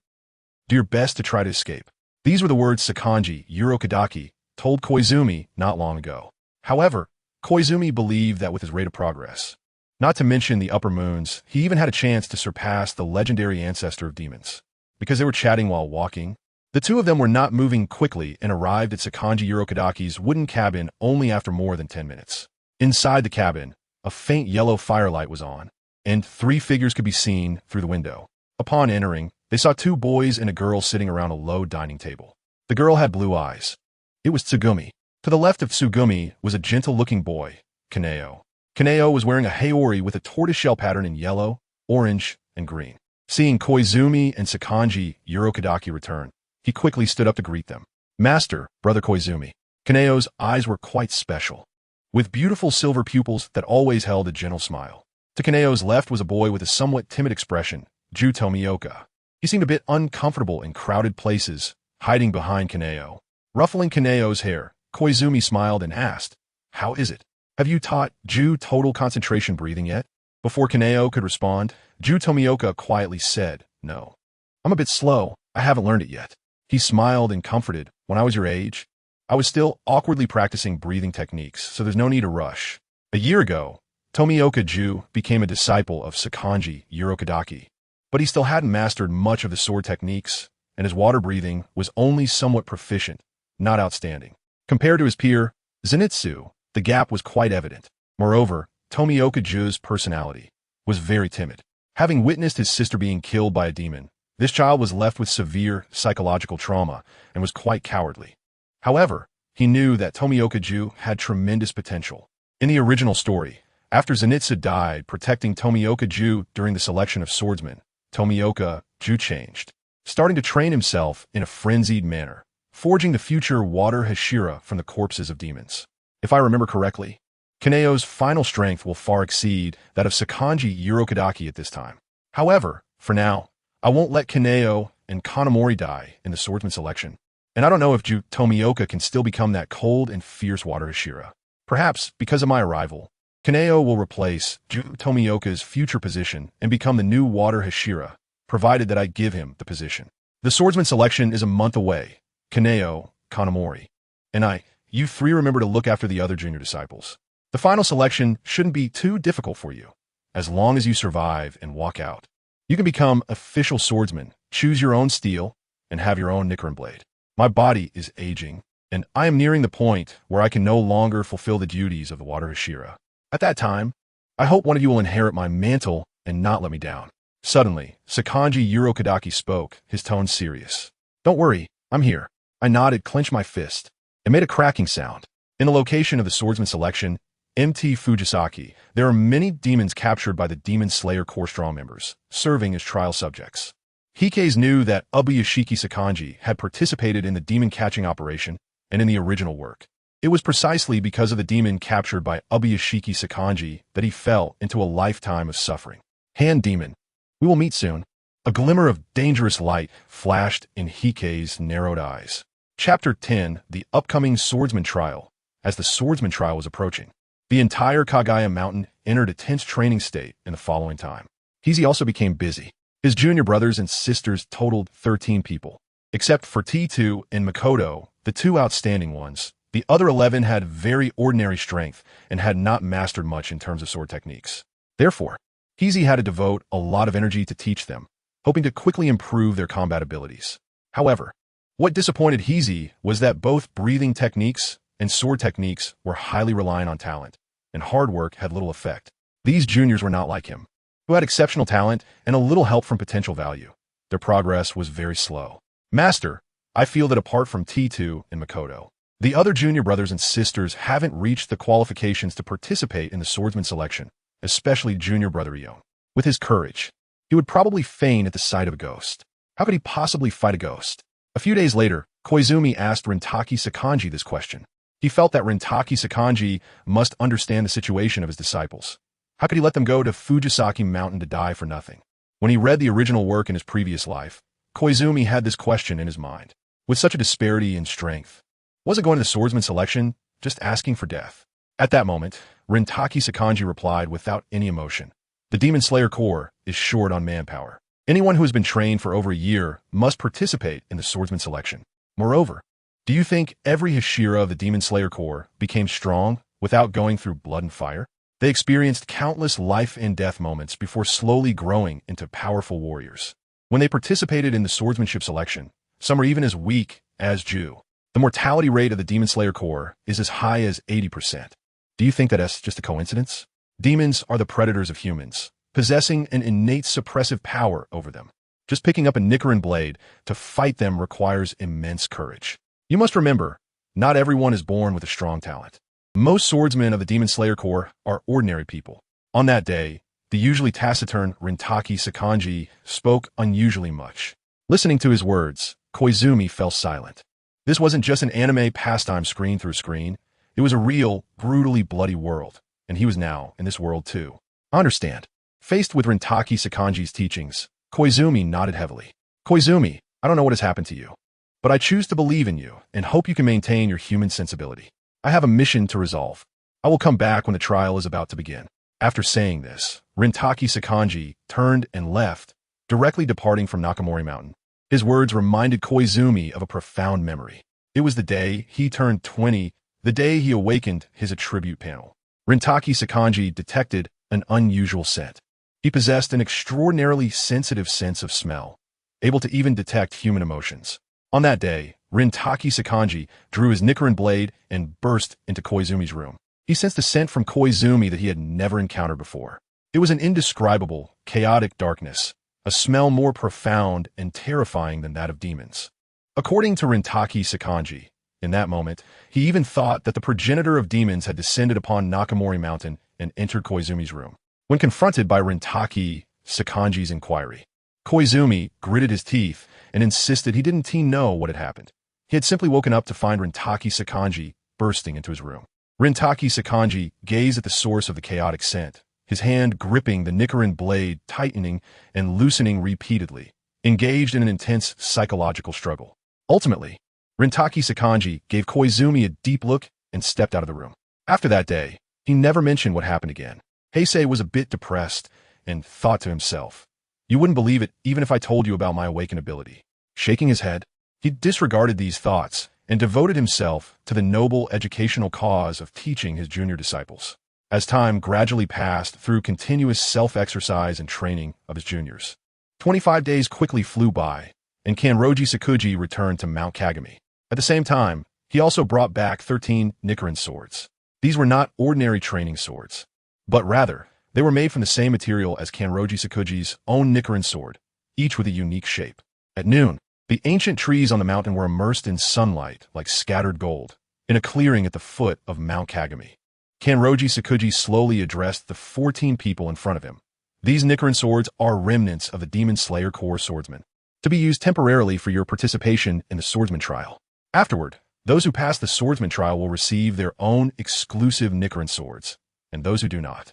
do your best to try to escape. These were the words Sakanji Urokadaki told Koizumi not long ago. However, Koizumi believed that with his rate of progress, not to mention the Upper Moons, he even had a chance to surpass the legendary ancestor of demons. Because they were chatting while walking, The two of them were not moving quickly and arrived at Sakanji Urokadaki's wooden cabin only after more than 10 minutes. Inside the cabin, a faint yellow firelight was on, and 3 figures could be seen through the window. Upon entering, they saw 2 boys and a girl sitting around a low dining table. The girl had blue eyes. It was Tsugumi. To the left of Tsugumi was a gentle-looking boy, Kaneo. Kaneo was wearing a haori with a tortoiseshell pattern in yellow, orange, and green. Seeing Koizumi and Sakanji Urokadaki return, he quickly stood up to greet them. "Master, Brother Koizumi." Kaneo's eyes were quite special, with beautiful silver pupils that always held a gentle smile. To Kaneo's left was a boy with a somewhat timid expression, Ju Tomioka. He seemed a bit uncomfortable in crowded places, hiding behind Kaneo. Ruffling Kaneo's hair, Koizumi smiled and asked, "How is it? Have you taught Ju total concentration breathing yet?" Before Kaneo could respond, Ju Tomioka quietly said, "No. I'm a bit slow. I haven't learned it yet." He smiled and comforted. "When I was your age, I was still awkwardly practicing breathing techniques, so there's no need to rush." A year ago, Tomioka Ju became a disciple of Sakanji Urokadaki, but he still hadn't mastered much of the sword techniques, and his water breathing was only somewhat proficient, not outstanding. Compared to his peer, Zenitsu, the gap was quite evident. Moreover, Tomioka Ju's personality was very timid. Having witnessed his sister being killed by a demon, this child was left with severe psychological trauma and was quite cowardly. However, he knew that Tomioka Ju had tremendous potential. In the original story, after Zenitsu died protecting Tomioka Ju during the selection of swordsman, Tomioka Ju changed, starting to train himself in a frenzied manner, forging the future water Hashira from the corpses of demons. If I remember correctly, Kaneo's final strength will far exceed that of Sakanji Urokadaki at this time. However, for now, I won't let Kaneo and Kanamori die in the swordsman selection, and I don't know if Ju Tomioka can still become that cold and fierce water Hashira. Perhaps, because of my arrival, Kaneo will replace Ju Tomioka's future position and become the new water Hashira, provided that I give him the position. The swordsman selection is a month away. Kaneo, Kanamori, and you 3 remember to look after the other junior disciples. The final selection shouldn't be too difficult for you, as long as you survive and walk out. You can become official swordsman, choose your own steel, and have your own Nicaran blade. My body is aging, and I am nearing the point where I can no longer fulfill the duties of the water Hashira. At that time, I hope one of you will inherit my mantle and not let me down." Suddenly, Sakanji Urokadaki spoke, his tone serious. "Don't worry, I'm here." I nodded, clenched my fist. It made a cracking sound. In the location of the swordsman selection, MT Fujisaki, there are many demons captured by the Demon Slayer Corps Strong members, serving as trial subjects. Hikes knew that Ubuyashiki Sakanji had participated in the demon-catching operation and in the original work. It was precisely because of the demon captured by Ubuyashiki Sakanji that he fell into a lifetime of suffering. "Hand demon, we will meet soon." A glimmer of dangerous light flashed in Hike's narrowed eyes. Chapter 10, The Upcoming Swordsman Trial. As the swordsman trial was approaching, the entire Kagaya Mountain entered a tense training state in the following time. Heisei also became busy. His junior brothers and sisters totaled 13 people. Except for T2 and Makoto, the 2 outstanding ones, the other 11 had very ordinary strength and had not mastered much in terms of sword techniques. Therefore, Heisei had to devote a lot of energy to teach them, hoping to quickly improve their combat abilities. However, what disappointed Heisei was that both breathing techniques and sword techniques were highly reliant on talent, and hard work had little effect. These juniors were not like him, who had exceptional talent and a little help from potential value. Their progress was very slow. "Master, I feel that apart from T2 and Makoto, the other junior brothers and sisters haven't reached the qualifications to participate in the swordsman selection, especially junior brother Ion. With his courage, he would probably faint at the sight of a ghost. How could he possibly fight a ghost?" A few days later, Koizumi asked Rintaki Sakanji this question. He felt that Rintaki Sakanji must understand the situation of his disciples. How could he let them go to Fujisaki Mountain to die for nothing? When he read the original work in his previous life, Koizumi had this question in his mind. With such a disparity in strength, wasn't going to the swordsman selection just asking for death? At that moment, Rintaki Sakanji replied without any emotion. "The Demon Slayer Corps is short on manpower. Anyone who has been trained for over a year must participate in the swordsman selection. Moreover, do you think every Hashira of the Demon Slayer Corps became strong without going through blood and fire? They experienced countless life and death moments before slowly growing into powerful warriors. When they participated in the swordsmanship selection, Some are even as weak as Ju. The mortality rate of the Demon Slayer Corps is as high as 80%. Do you think that that's just a coincidence? Demons are the predators of humans, possessing an innate suppressive power over them. Just picking up a Nichiren blade to fight them requires immense courage. You must remember, not everyone is born with a strong talent. Most swordsmen of the Demon Slayer Corps are ordinary people. On that day, the usually taciturn Rintaki Sakanji spoke unusually much. Listening to his words, Koizumi fell silent. This wasn't just an anime pastime screen through screen. It was a real, brutally bloody world, and he was now in this world too. I understand. Faced with Rintaki Sakanji's teachings, Koizumi nodded heavily. Koizumi, I don't know what has happened to you, but I choose to believe in you and hope you can maintain your human sensibility. I have a mission to resolve. I will come back when the trial is about to begin. After saying this, Rintaki Sakanji turned and left, directly departing from Nakamori Mountain. His words reminded Koizumi of a profound memory. It was the day he turned 20, the day he awakened his attribute panel. Rintaki Sakanji detected an unusual scent. He possessed an extraordinarily sensitive sense of smell, able to even detect human emotions. On that day, Rintaki Sakanji drew his Nichiren blade and burst into Koizumi's room. He sensed a scent from Koizumi that he had never encountered before. It was an indescribable, chaotic darkness, a smell more profound and terrifying than that of demons. According to Rintaki Sakanji, in that moment, he even thought that the progenitor of demons had descended upon Nakamori Mountain and entered Koizumi's room. When confronted by Rintaki Sakanji's inquiry, Koizumi gritted his teeth and insisted he didn't know what had happened. He had simply woken up to find Rintaki Sakanji bursting into his room. Rintaki Sakanji gazed at the source of the chaotic scent, his hand gripping the Nichiren blade, tightening and loosening repeatedly, engaged in an intense psychological struggle. Ultimately, Rintaki Sakanji gave Koizumi a deep look and stepped out of the room. After that day, he never mentioned what happened again. Heisei was a bit depressed and thought to himself, "You wouldn't believe it even if I told you about my awakened ability." Shaking his head, he disregarded these thoughts and devoted himself to the noble educational cause of teaching his junior disciples. As time gradually passed through continuous self-exercise and training of his juniors, 25 days quickly flew by, and Kanroji Sakuji returned to Mount Kagami. At the same time, he also brought back 13 Nichiren swords. These were not ordinary training swords, but rather, they were made from the same material as Kanroji Sakuji's own Nichiren sword, each with a unique shape. At noon, the ancient trees on the mountain were immersed in sunlight like scattered gold, in a clearing at the foot of Mount Kagami. Kanroji Sakuji slowly addressed the 14 people in front of him. These Nichiren swords are remnants of the Demon Slayer Corps swordsmen, to be used temporarily for your participation in the swordsman trial. Afterward, those who pass the swordsman trial will receive their own exclusive Nichiren swords, and those who do not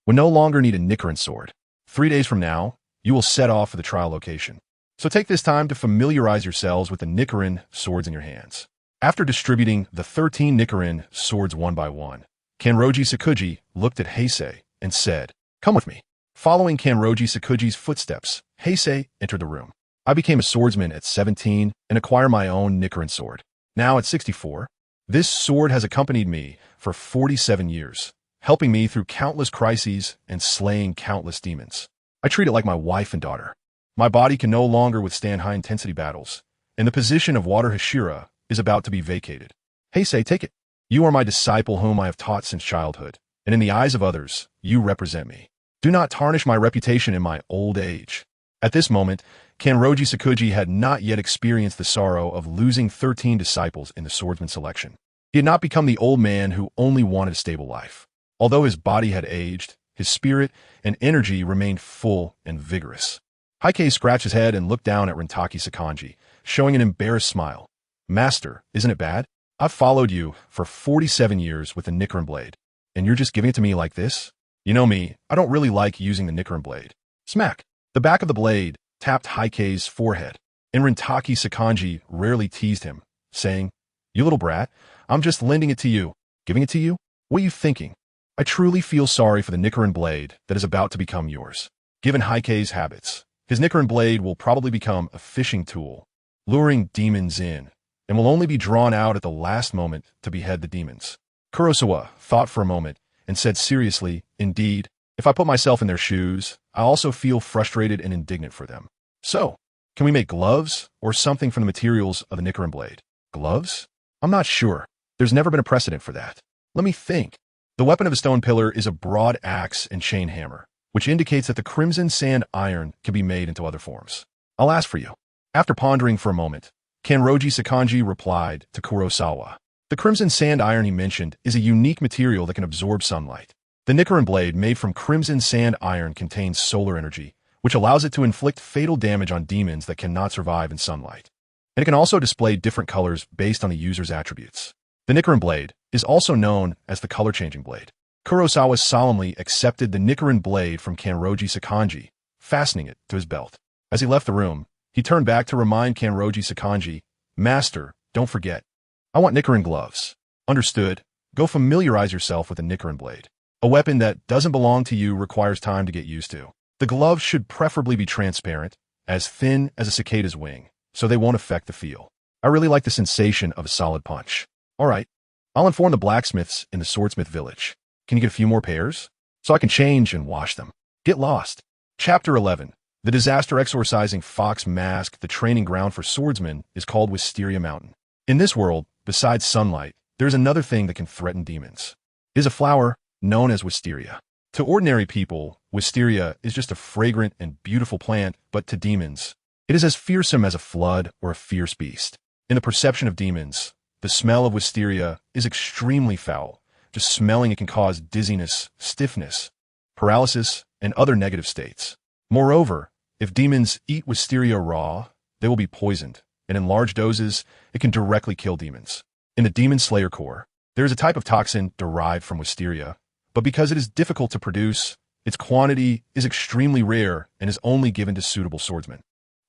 will no longer need a Nichiren sword. 3 days from now, you will set off for the trial location. So take this time to familiarize yourselves with the Nichiren swords in your hands. After distributing the 13 Nichiren swords one by one, Kanroji Sakuji looked at Heisei and said, "Come with me." Following Kanroji Sakuji's footsteps, Heisei entered the room. I became a swordsman at 17 and acquired my own Nichiren sword. Now at 64, this sword has accompanied me for 47 years, helping me through countless crises and slaying countless demons. I treat it like my wife and daughter. My body can no longer withstand high-intensity battles, and the position of Water Hashira is about to be vacated. Heisei, take it. You are my disciple whom I have taught since childhood, and in the eyes of others, you represent me. Do not tarnish my reputation in my old age. At this moment, Kanroji Sakuji had not yet experienced the sorrow of losing 13 disciples in the swordsman selection. He had not become the old man who only wanted a stable life. Although his body had aged, his spirit and energy remained full and vigorous. Heisei scratched his head and looked down at Rintaki Sakanji, showing an embarrassed smile. "Master, isn't it bad? I've followed you for 47 years with the Nichiren blade, and you're just giving it to me like this? You know me, I don't really like using the Nichiren blade." Smack! The back of the blade tapped Heisei's forehead, and Rintaki Sakanji rarely teased him, saying, "You little brat, I'm just lending it to you. Giving it to you? What are you thinking? I truly feel sorry for the Nichiren blade that is about to become yours." Given Heisei's habits, his Nichiren blade will probably become a fishing tool, luring demons in, and will only be drawn out at the last moment to behead the demons. Kurosawa thought for a moment and said seriously, "Indeed, if I put myself in their shoes, I also feel frustrated and indignant for them." "So, Can we make gloves or something from the materials of the Nichiren blade? Gloves? I'm not sure. There's never been a precedent for that. Let me think. The weapon of a stone pillar is a broad axe and chain hammer, which indicates that the crimson sand iron can be made into other forms. I'll ask for you. After pondering for a moment, Kanroji Sakanji replied to Kurosawa. The crimson sand iron he mentioned is a unique material that can absorb sunlight. The Nichiren blade made from crimson sand iron contains solar energy, which allows it to inflict fatal damage on demons that cannot survive in sunlight. And it can also display different colors based on the user's attributes. The Nichiren blade is also known as the color-changing blade. Kurosawa solemnly accepted the Nichiren blade from Kanroji Sakanji, fastening it to his belt. As he left the room, he turned back to remind Kanroji Sakanji, "Master, don't forget. I want Nichiren gloves." Understood. Go familiarize yourself with the Nichiren blade. A weapon that doesn't belong to you requires time to get used to. The gloves should preferably be transparent, as thin as a cicada's wing, so they won't affect the feel. I really like the sensation of a solid punch. All right, I'll inform the blacksmiths in the swordsmith village. Can you get a few more pairs? So I can change and wash them. Get lost. Chapter 11. The disaster exorcising fox mask, the training ground for swordsmen, is called Wisteria Mountain. In this world, besides sunlight, there is another thing that can threaten demons. It is a flower known as wisteria. To ordinary people, wisteria is just a fragrant and beautiful plant, but to demons, it is as fearsome as a flood or a fierce beast. In the perception of demons, the smell of wisteria is extremely foul. Just smelling it can cause dizziness, stiffness, paralysis, and other negative states. Moreover, if demons eat wisteria raw, they will be poisoned, and in large doses, it can directly kill demons. In the Demon Slayer Corps, there is a type of toxin derived from wisteria, but because it is difficult to produce, its quantity is extremely rare and is only given to suitable swordsmen.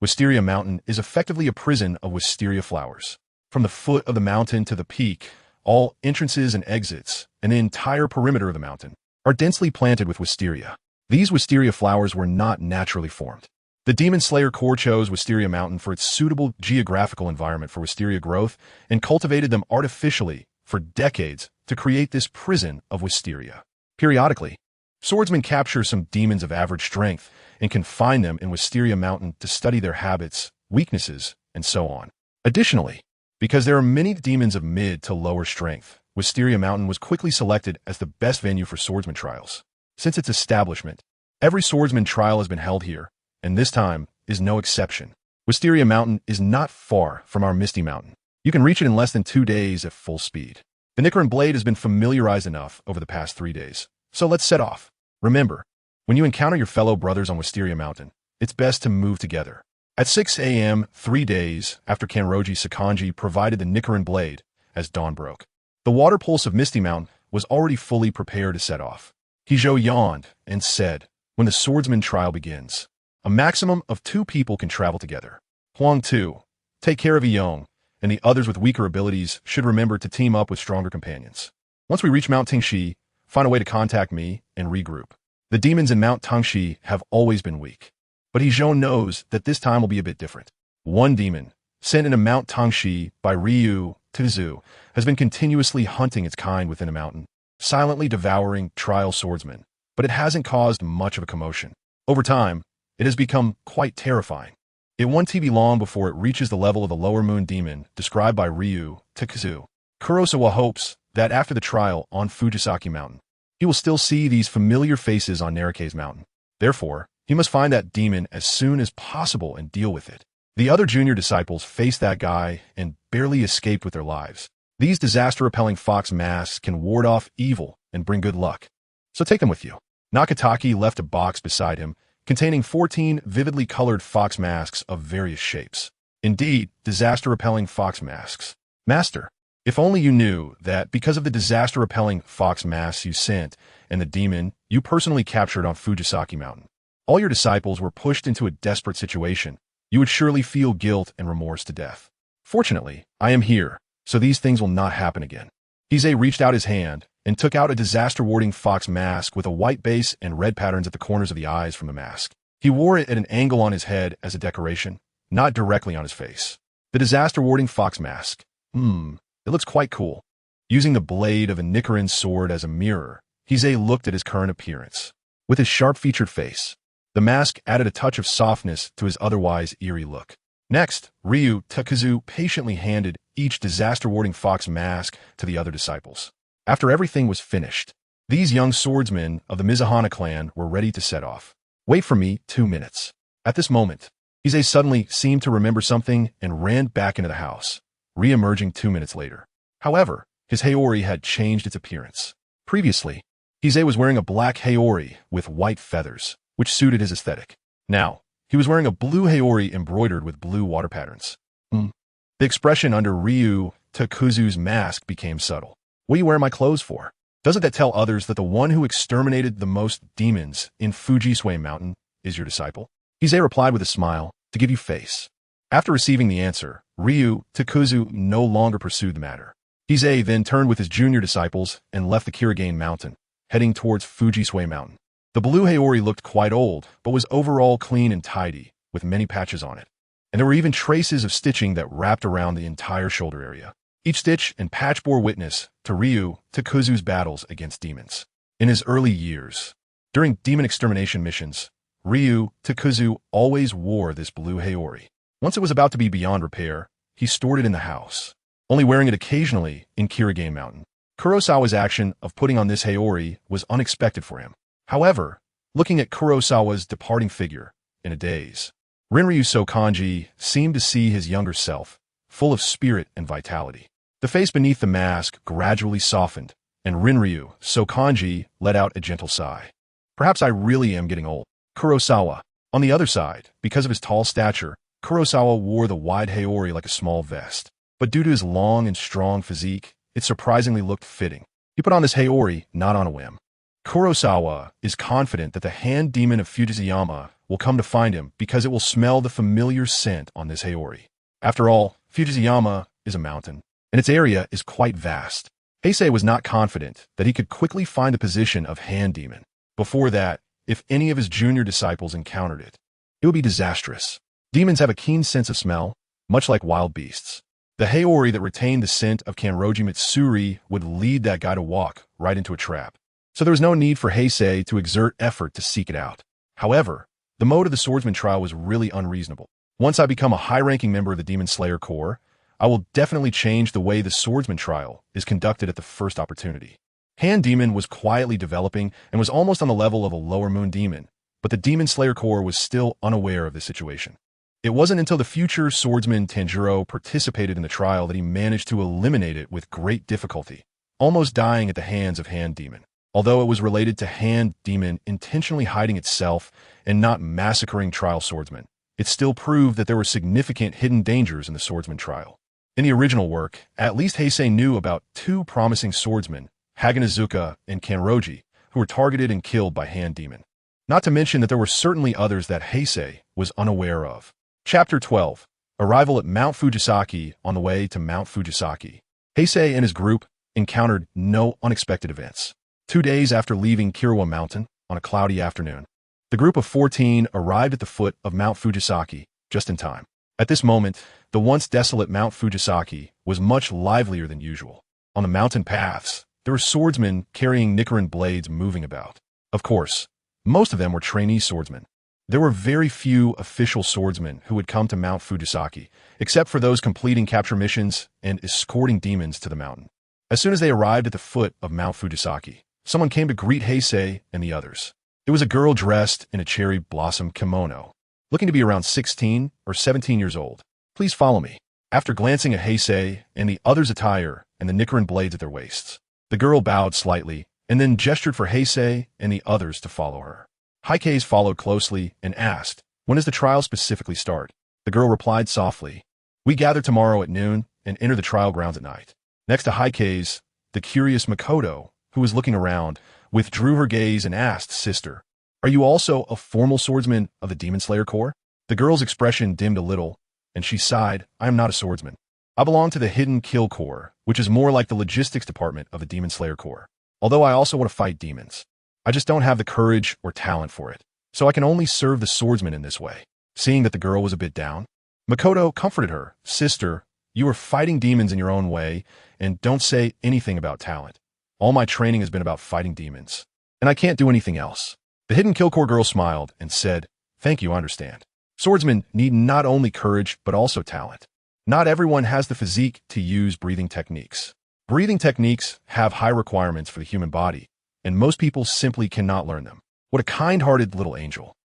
Wisteria Mountain is effectively a prison of wisteria flowers. From the foot of the mountain to the peak, all entrances and exits, and the entire perimeter of the mountain, are densely planted with wisteria. These wisteria flowers were not naturally formed. The Demon Slayer Corps chose Wisteria Mountain for its suitable geographical environment for wisteria growth and cultivated them artificially for decades to create this prison of wisteria. Periodically, swordsmen capture some demons of average strength and confine them in Wisteria Mountain to study their habits, weaknesses, and so on. Additionally, because there are many demons of mid to lower strength, Wisteria Mountain was quickly selected as the best venue for swordsman trials. Since its establishment, every swordsman trial has been held here, and this time is no exception. Wisteria Mountain is not far from our Misty Mountain. You can reach it in less than 2 days at full speed. The Nichiren blade has been familiarized enough over the past 3 days, so let's set off. Remember, when you encounter your fellow brothers on Wisteria Mountain, it's best to move together. At 6 a.m., 3 days after Kanroji Sakanji provided the Nichiren blade, as dawn broke, the water pulse of Misty Mountain was already fully prepared to set off. Hijo yawned and said, "When the swordsman trial begins, a maximum of 2 people can travel together. Huang Tu, take care of Yong, and the others with weaker abilities should remember to team up with stronger companions. Once we reach Mount Tingxi, find a way to contact me and regroup. The demons in Mount Tangxi have always been weak, but Hijo knows that this time will be a bit different. One demon, sent into Mount Tangxi by Ryu Tizu, has been continuously hunting its kind within a mountain, silently devouring trial swordsmen, but it hasn't caused much of a commotion. Over time, it has become quite terrifying. It won't be long before it reaches the level of the lower moon demon described by Ryu Tizu. Kurosawa hopes that after the trial on Fujisaki Mountain, he will still see these familiar faces on Narike's Mountain. Therefore, he must find that demon as soon as possible and deal with it. The other junior disciples faced that guy and barely escaped with their lives. These disaster-repelling fox masks can ward off evil and bring good luck. So take them with you. Nakataki left a box beside him containing 14 vividly colored fox masks of various shapes. Indeed, disaster-repelling fox masks. Master, if only you knew that because of the disaster-repelling fox masks you sent and the demon you personally captured on Fujisaki Mountain, all your disciples were pushed into a desperate situation, you would surely feel guilt and remorse to death. Fortunately, I am here, so these things will not happen again. Heisei reached out his hand and took out a disaster-warding fox mask with a white base and red patterns at the corners of the eyes from the mask. He wore it at an angle on his head as a decoration, not directly on his face. The disaster-warding fox mask. It looks quite cool. Using the blade of a Nichiren sword as a mirror, Heisei looked at his current appearance. With his sharp-featured face, The mask added a touch of softness to his otherwise eerie look. Next, Ryu Takuzu patiently handed each disaster-warding fox mask to the other disciples. After everything was finished, these young swordsmen of the Mizuhana clan were ready to set off. Wait for me 2 minutes. At this moment, Heisei suddenly seemed to remember something and ran back into the house, re-emerging 2 minutes later. However, his Haori had changed its appearance. Previously, Heisei was wearing a black Haori with white feathers, which suited his aesthetic. Now, he was wearing a blue Haori embroidered with blue water patterns. The expression under Ryu Takuzu's mask became subtle. What do you wear my clothes for? Doesn't that tell others that the one who exterminated the most demons in Fujisaki Mountain is your disciple? Heisei replied with a smile, to give you face. After receiving the answer, Ryu Takuzu no longer pursued the matter. Heisei then turned with his junior disciples and left the Kirigane Mountain, heading towards Fujisaki Mountain. The blue Haori looked quite old, but was overall clean and tidy, with many patches on it. And there were even traces of stitching that wrapped around the entire shoulder area. Each stitch and patch bore witness to Ryu Takuzu's battles against demons. In his early years, during demon extermination missions, Ryu Takuzu always wore this blue Haori. Once it was about to be beyond repair, he stored it in the house, only wearing it occasionally in Kirigane Mountain. Kurosawa's action of putting on this Haori was unexpected for him. However, looking at Kurosawa's departing figure in a daze, Rinryu Sokanji seemed to see his younger self, full of spirit and vitality. The face beneath the mask gradually softened, and Rinryu Sokanji let out a gentle sigh. Perhaps I really am getting old. Kurosawa. On the other side, because of his tall stature, Kurosawa wore the wide Haori like a small vest. But due to his long and strong physique, it surprisingly looked fitting. He put on this Haori not on a whim. Kurosawa is confident that the hand demon of Fujisaki will come to find him because it will smell the familiar scent on this Haori. After all, Fujisaki is a mountain, and its area is quite vast. Heisei was not confident that he could quickly find the position of hand demon. Before that, if any of his junior disciples encountered it, it would be disastrous. Demons have a keen sense of smell, much like wild beasts. The Haori that retained the scent of Kanroji Mitsuri would lead that guy to walk right into a trap. So there was no need for Heisei to exert effort to seek it out. However, the mode of the swordsman trial was really unreasonable. Once I become a high-ranking member of the Demon Slayer Corps, I will definitely change the way the swordsman trial is conducted at the first opportunity. Hand Demon was quietly developing and was almost on the level of a lower moon demon, but the Demon Slayer Corps was still unaware of this situation. It wasn't until the future swordsman Tanjiro participated in the trial that he managed to eliminate it with great difficulty, almost dying at the hands of Hand Demon. Although it was related to Hand Demon intentionally hiding itself and not massacring trial swordsmen, it still proved that there were significant hidden dangers in the swordsman trial. In the original work, at least Heisei knew about 2 promising swordsmen, Haganazuka and Kanroji, who were targeted and killed by Hand Demon. Not to mention that there were certainly others that Heisei was unaware of. Chapter 12. Arrival at Mount Fujisaki. On the way to Mount Fujisaki, Heisei and his group encountered no unexpected events. 2 days after leaving Kiriwa Mountain, on a cloudy afternoon, the group of 14 arrived at the foot of Mount Fujisaki, just in time. At this moment, the once desolate Mount Fujisaki was much livelier than usual. On the mountain paths, there were swordsmen carrying Nichiren blades moving about. Of course, most of them were trainee swordsmen. There were very few official swordsmen who would come to Mount Fujisaki, except for those completing capture missions and escorting demons to the mountain. As soon as they arrived at the foot of Mount Fujisaki, someone came to greet Heisei and the others. It was a girl dressed in a cherry blossom kimono, looking to be around 16 or 17 years old. Please follow me. After glancing at Heisei and the others' attire and the Nichiren blades at their waists, the girl bowed slightly and then gestured for Heisei and the others to follow her. Heisei followed closely and asked, "When does the trial specifically start?" The girl replied softly, "We gather tomorrow at noon and enter the trial grounds at night." Next to Heisei, the curious Makoto, who was looking around, withdrew her gaze and asked, "Sister, are you also a formal swordsman of the Demon Slayer Corps?" The girl's expression dimmed a little, and she sighed, "I am not a swordsman. I belong to the Hidden Kill Corps, which is more like the logistics department of the Demon Slayer Corps. Although I also want to fight demons. I just don't have the courage or talent for it, so I can only serve the swordsman in this way." Seeing that the girl was a bit down, Makoto comforted her, "Sister, you are fighting demons in your own way, and don't say anything about talent. All my training has been about fighting demons, and I can't do anything else." The hidden Killcore girl smiled and said, "Thank you, I understand. Swordsmen need not only courage, but also talent. Not everyone has the physique to use breathing techniques. Breathing techniques have high requirements for the human body, and most people simply cannot learn them." What a kind-hearted little angel.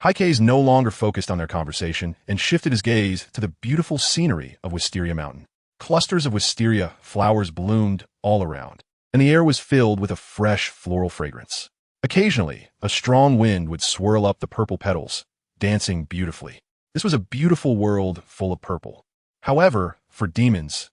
Heisei no longer focused on their conversation and shifted his gaze to the beautiful scenery of Wisteria Mountain. Clusters of wisteria flowers bloomed all around, and the air was filled with a fresh floral fragrance. Occasionally, a strong wind would swirl up the purple petals, dancing beautifully. This was a beautiful world full of purple. However, for demons,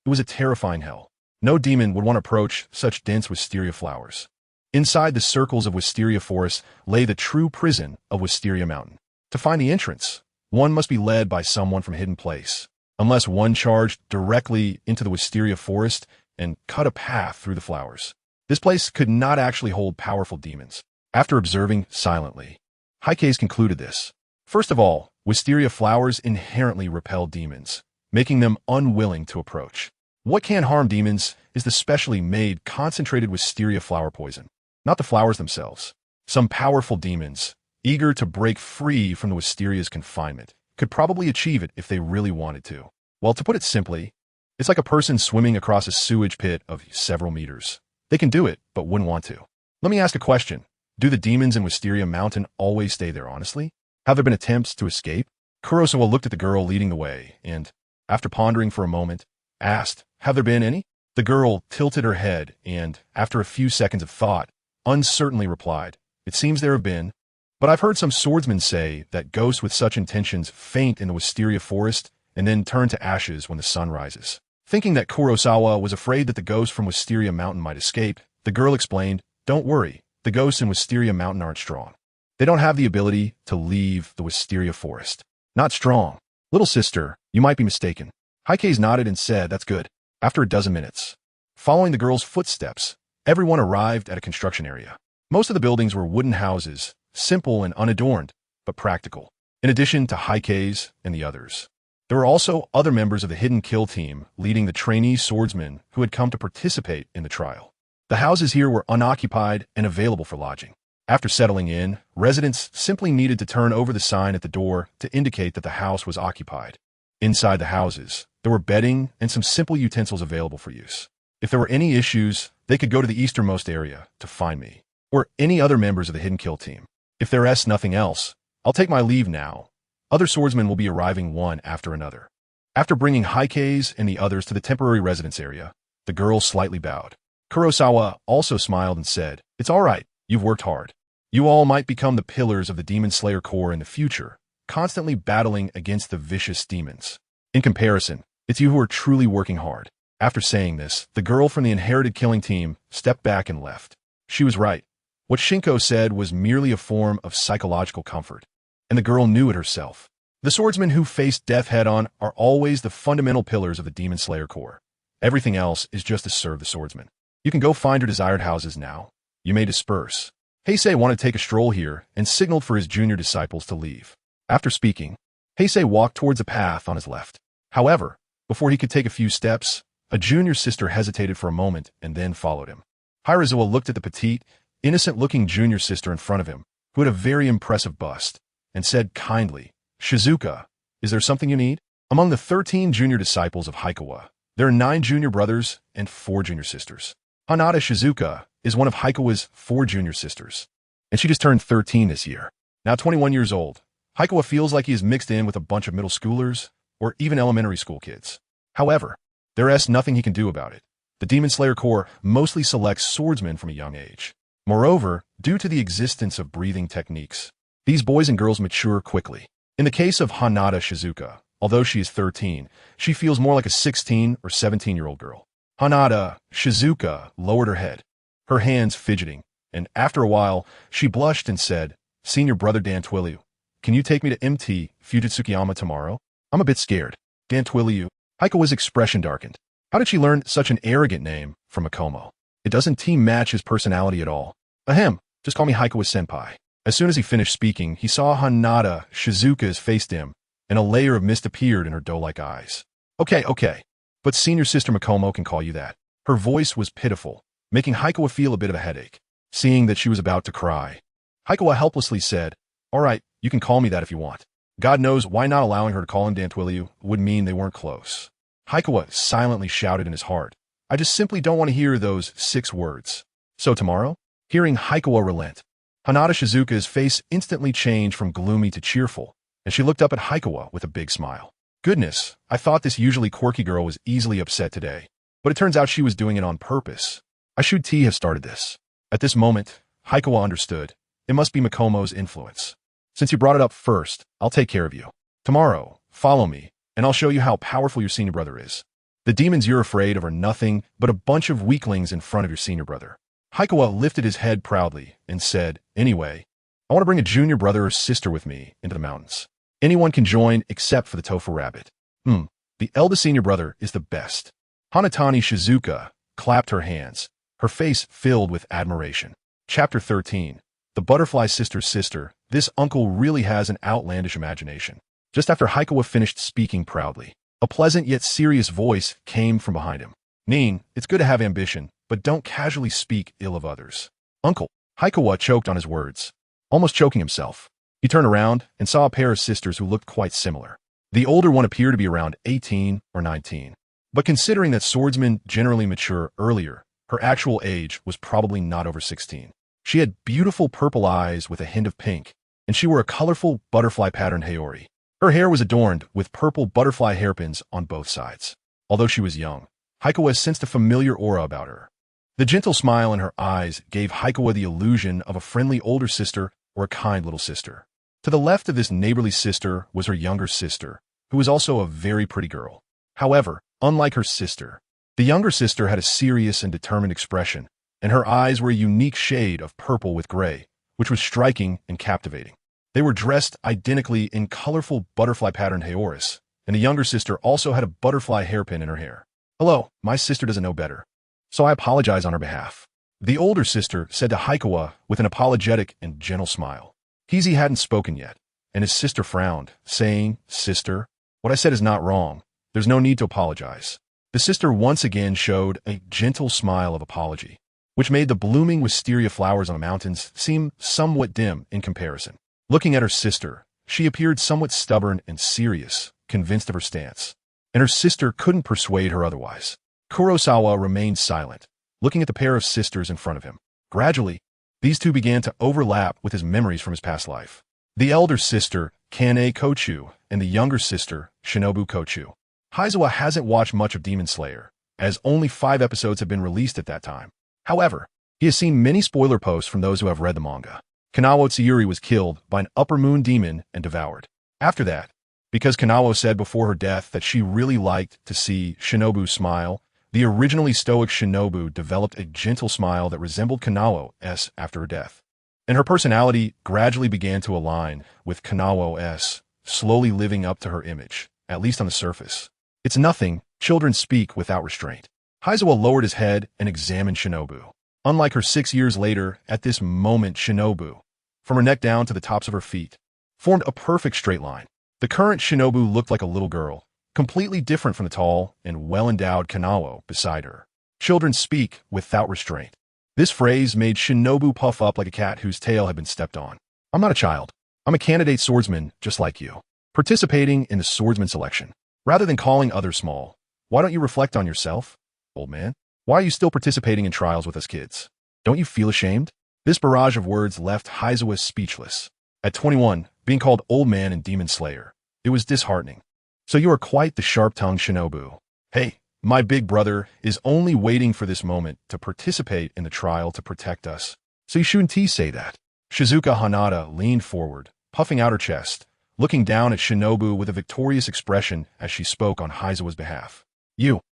it was a terrifying hell. No demon would want to approach such dense wisteria flowers. Inside the circles of wisteria forest lay the true prison of Wisteria Mountain. To find the entrance, one must be led by someone from a hidden place, unless one charged directly into the wisteria forest and cut a path through the flowers. This place could not actually hold powerful demons. After observing silently, Heisei concluded this. First of all, wisteria flowers inherently repel demons, making them unwilling to approach. What can harm demons is the specially made concentrated wisteria flower poison, not the flowers themselves. Some powerful demons, eager to break free from the wisteria's confinement, could probably achieve it if they really wanted to. Well, to put it simply, it's like a person swimming across a sewage pit of several meters. They can do it, but wouldn't want to. Let me ask a question. Do the demons in Wisteria Mountain always stay there honestly? Have there been attempts to escape? Kurosawa looked at the girl leading the way and, after pondering for a moment, asked, "Have there been any?" The girl tilted her head and, after a few seconds of thought, uncertainly replied, "It seems there have been, but I've heard some swordsmen say that ghosts with such intentions faint in the wisteria forest and then turn to ashes when the sun rises." Thinking that Kurosawa was afraid that the ghosts from Wisteria Mountain might escape, the girl explained, "Don't worry, the ghosts in Wisteria Mountain aren't strong. They don't have the ability to leave the wisteria forest. Not strong. Little sister, you might be mistaken." Heisei nodded and said, "That's good." After a dozen minutes, following the girl's footsteps, everyone arrived at a construction area. Most of the buildings were wooden houses, simple and unadorned, but practical. In addition to Heisei and the others, there were also other members of the hidden kill team leading the trainee swordsmen who had come to participate in the trial. The houses here were unoccupied and available for lodging. After settling in, residents simply needed to turn over the sign at the door to indicate that the house was occupied. Inside the houses, there were bedding and some simple utensils available for use. If there were any issues, they could go to the easternmost area to find me, or any other members of the hidden kill team. If there is nothing else, I'll take my leave now. Other swordsmen will be arriving one after another. After bringing Heisei and the others to the temporary residence area, the girl slightly bowed. Kurosawa also smiled and said, "It's all right, you've worked hard. You all might become the pillars of the Demon Slayer Corps in the future, constantly battling against the vicious demons. In comparison, it's you who are truly working hard." After saying this, the girl from the inherited killing team stepped back and left. She was right. What Shinko said was merely a form of psychological comfort, and the girl knew it herself. The swordsmen who face death head-on are always the fundamental pillars of the Demon Slayer Corps. Everything else is just to serve the swordsman. You can go find your desired houses now. You may disperse. Heisei wanted to take a stroll here and signaled for his junior disciples to leave. After speaking, Heisei walked towards a path on his left. However, before he could take a few steps, a junior sister hesitated for a moment and then followed him. Hirazawa looked at the petite, innocent-looking junior sister in front of him, who had a very impressive bust, and said kindly, "Shizuka, is there something you need?" Among the 13 junior disciples of Heikawa, there are 9 junior brothers and 4 junior sisters. Hanada Shizuka is one of Heikawa's 4 junior sisters, and she just turned 13 this year. Now 21 years old, Heikawa feels like he is mixed in with a bunch of middle schoolers or even elementary school kids. However, there is nothing he can do about it. The Demon Slayer Corps mostly selects swordsmen from a young age. Moreover, due to the existence of breathing techniques, these boys and girls mature quickly. In the case of Hanada Shizuka, although she is 13, she feels more like a 16 or 17-year-old girl. Hanada Shizuka lowered her head, her hands fidgeting, and after a while, she blushed and said, "Senior brother Dan Twilyu, can you take me to MT Fujitsukiyama tomorrow? I'm a bit scared." Dan Twilyu. Heikawa's expression darkened. How did she learn such an arrogant name from Makomo? It doesn't team match his personality at all. Ahem, just call me Heikawa-senpai. As soon as he finished speaking, he saw Hanada Shizuka's face dim, and a layer of mist appeared in her doe-like eyes. Okay, but senior sister Makomo can call you that." Her voice was pitiful, making Heikawa feel a bit of a headache. Seeing that she was about to cry, Haikawa helplessly said, "All right, you can call me that if you want." God knows why not allowing her to call him Dantwiliu would mean they weren't close. Haikawa silently shouted in his heart, "I just simply don't want to hear those 6 words. So tomorrow?" Hearing Haikawa relent, Hanada Shizuka's face instantly changed from gloomy to cheerful, and she looked up at Haikawa with a big smile. Goodness, I thought this usually quirky girl was easily upset today, but it turns out she was doing it on purpose. I should have started this. At this moment, Haikawa understood. It must be Mikomo's influence. Since you brought it up first, I'll take care of you. Tomorrow, follow me, and I'll show you how powerful your senior brother is. The demons you're afraid of are nothing but a bunch of weaklings in front of your senior brother. Haikawa lifted his head proudly and said, "Anyway, I want to bring a junior brother or sister with me into the mountains. Anyone can join except for the tofu rabbit. The eldest senior brother is the best." Hanatani Shizuka clapped her hands, her face filled with admiration. Chapter 13. The Butterfly Sister's Sister. This uncle really has an outlandish imagination. Just after Haikawa finished speaking proudly, a pleasant yet serious voice came from behind him. "Nin, it's good to have ambition, but don't casually speak ill of others." "Uncle." Haikawa choked on his words, almost choking himself. He turned around and saw a pair of sisters who looked quite similar. The older one appeared to be around 18 or 19. But considering that swordsmen generally mature earlier, her actual age was probably not over 16. She had beautiful purple eyes with a hint of pink, and she wore a colorful butterfly-patterned haori. Her hair was adorned with purple butterfly hairpins on both sides. Although she was young, Haikawa sensed a familiar aura about her. The gentle smile in her eyes gave Haikawa the illusion of a friendly older sister or a kind little sister. To the left of this neighborly sister was her younger sister, who was also a very pretty girl. However, unlike her sister, the younger sister had a serious and determined expression, and her eyes were a unique shade of purple with gray, which was striking and captivating. They were dressed identically in colorful butterfly-patterned haoris, and the younger sister also had a butterfly hairpin in her hair. "Hello, my sister doesn't know better, so I apologize on her behalf," the older sister said to Haikawa with an apologetic and gentle smile. Heisei hadn't spoken yet, and his sister frowned, saying, "Sister, what I said is not wrong. There's no need to apologize." The sister once again showed a gentle smile of apology, which made the blooming wisteria flowers on the mountains seem somewhat dim in comparison. Looking at her sister, she appeared somewhat stubborn and serious, convinced of her stance, and her sister couldn't persuade her otherwise. Kurosawa remained silent, looking at the pair of sisters in front of him. Gradually, these two began to overlap with his memories from his past life. The elder sister, Kane Kochu, and the younger sister, Shinobu Kochu. Heizawa hasn't watched much of Demon Slayer, as only 5 episodes have been released at that time. However, he has seen many spoiler posts from those who have read the manga. Kanawo Tsuyuri was killed by an upper moon demon and devoured. After that, because Kanawo said before her death that she really liked to see Shinobu smile, the originally stoic Shinobu developed a gentle smile that resembled Kanawo's after her death. And her personality gradually began to align with Kanawo's, slowly living up to her image, at least on the surface. "It's nothing, children speak without restraint." Heizawa lowered his head and examined Shinobu. Unlike her 6 years later, at this moment Shinobu, from her neck down to the tops of her feet, formed a perfect straight line. The current Shinobu looked like a little girl, completely different from the tall and well-endowed Kanawo beside her. "Children speak without restraint." This phrase made Shinobu puff up like a cat whose tail had been stepped on. "I'm not a child. I'm a candidate swordsman just like you, participating in the swordsman selection. Rather than calling others small, why don't you reflect on yourself, old man? Why are you still participating in trials with us kids? Don't you feel ashamed?" This barrage of words left Heizawa speechless. At 21, being called old man and demon slayer, it was disheartening. "So you are quite the sharp-tongued Shinobu. Hey, my big brother is only waiting for this moment to participate in the trial to protect us. So you shouldn't say that." Shizuka Hanada leaned forward, puffing out her chest, looking down at Shinobu with a victorious expression as she spoke on Heizawa's behalf. "You,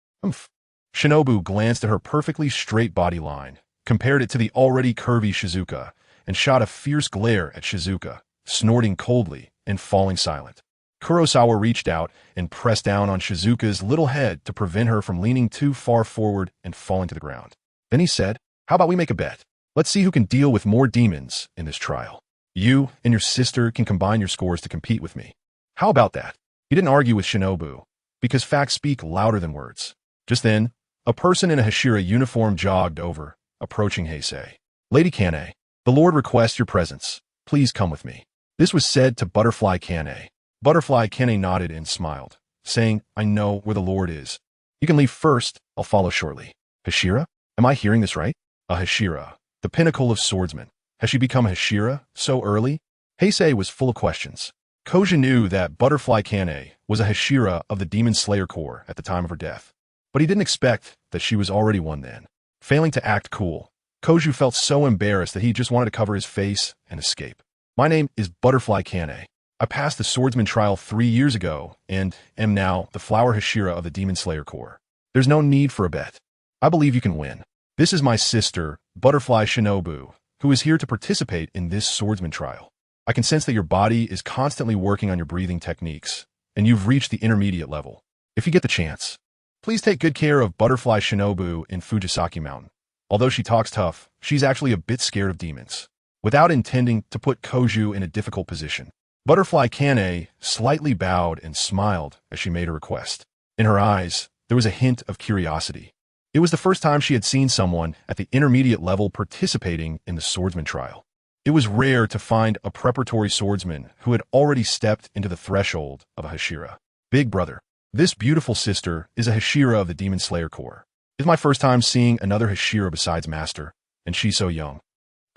Shinobu glanced at her perfectly straight body line, compared it to the already curvy Shizuka, and shot a fierce glare at Shizuka, snorting coldly and falling silent. Kurosawa reached out and pressed down on Shizuka's little head to prevent her from leaning too far forward and falling to the ground. Then he said, "How about we make a bet? Let's see who can deal with more demons in this trial. You and your sister can combine your scores to compete with me. How about that?" He didn't argue with Shinobu, because facts speak louder than words. Just then, a person in a Hashira uniform jogged over, approaching Heisei. "Lady Kane, the Lord requests your presence." Please come with me. This was said to Butterfly Kane. Butterfly Kane nodded and smiled, saying, I know where the Lord is. You can leave first, I'll follow shortly. Hashira? Am I hearing this right? A Hashira, the pinnacle of swordsmen. Has she become a Hashira so early? Heisei was full of questions. Koji knew that Butterfly Kane was a Hashira of the Demon Slayer Corps at the time of her death, but he didn't expect that she was already one then. Failing to act cool, Koju felt so embarrassed that he just wanted to cover his face and escape. My name is Butterfly Kane. I passed the swordsman trial 3 years ago and am now the flower Hashira of the Demon Slayer Corps. There's no need for a bet. I believe you can win. This is my sister, Butterfly Shinobu, who is here to participate in this swordsman trial. I can sense that your body is constantly working on your breathing techniques, and you've reached the intermediate level. If you get the chance, please take good care of Butterfly Shinobu in Fujisaki Mountain. Although she talks tough, she's actually a bit scared of demons. Without intending to put Koju in a difficult position, Butterfly Kane slightly bowed and smiled as she made a request. In her eyes, there was a hint of curiosity. It was the first time she had seen someone at the intermediate level participating in the swordsman trial. It was rare to find a preparatory swordsman who had already stepped into the threshold of a Hashira. Big brother, this beautiful sister is a Hashira of the Demon Slayer Corps. It's my first time seeing another Hashira besides Master, and she's so young.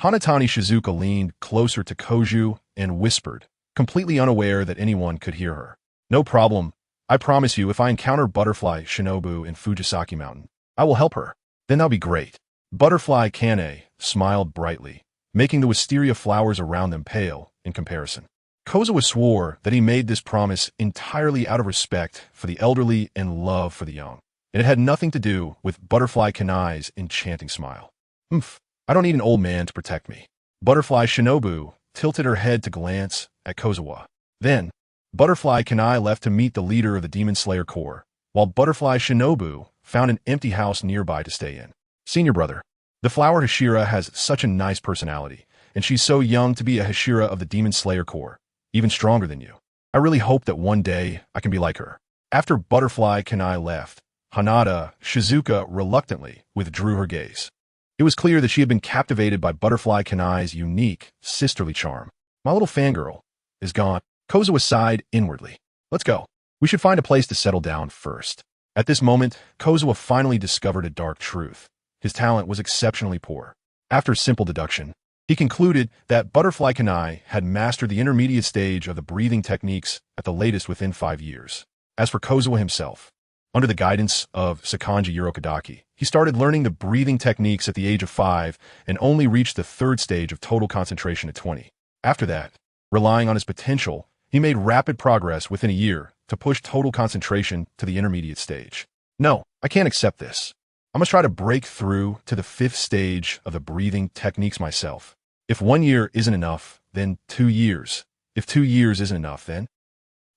Hanatani Shizuka leaned closer to Koju and whispered, completely unaware that anyone could hear her. No problem. I promise you, if I encounter Butterfly Shinobu in Fujisaki Mountain, I will help her. Then that'll be great. Butterfly Kane smiled brightly, making the wisteria flowers around them pale in comparison. Kozawa swore that he made this promise entirely out of respect for the elderly and love for the young, and it had nothing to do with Butterfly Kane's enchanting smile. I don't need an old man to protect me. Butterfly Shinobu tilted her head to glance at Kozawa. Then, Butterfly Kane left to meet the leader of the Demon Slayer Corps, while Butterfly Shinobu found an empty house nearby to stay in. Senior brother, the flower Hashira has such a nice personality, and she's so young to be a Hashira of the Demon Slayer Corps, even stronger than you. I really hope that one day I can be like her. After Butterfly Kane left, Hanada Shizuka reluctantly withdrew her gaze. It was clear that she had been captivated by Butterfly Kane's unique, sisterly charm. My little fangirl is gone. Kozawa sighed inwardly. Let's go. We should find a place to settle down first. At this moment, Kozawa finally discovered a dark truth. His talent was exceptionally poor. After simple deduction, he concluded that Butterfly Kane had mastered the intermediate stage of the breathing techniques at the latest within 5 years. As for Kozawa himself, under the guidance of Sakanji Urokadaki, he started learning the breathing techniques at the age of 5 and only reached the 3rd stage of total concentration at 20. After that, relying on his potential, he made rapid progress within a year to push total concentration to the intermediate stage. No, I can't accept this. I must try to break through to the 5th stage of the breathing techniques myself. If 1 year isn't enough, then 2 years. If 2 years isn't enough, then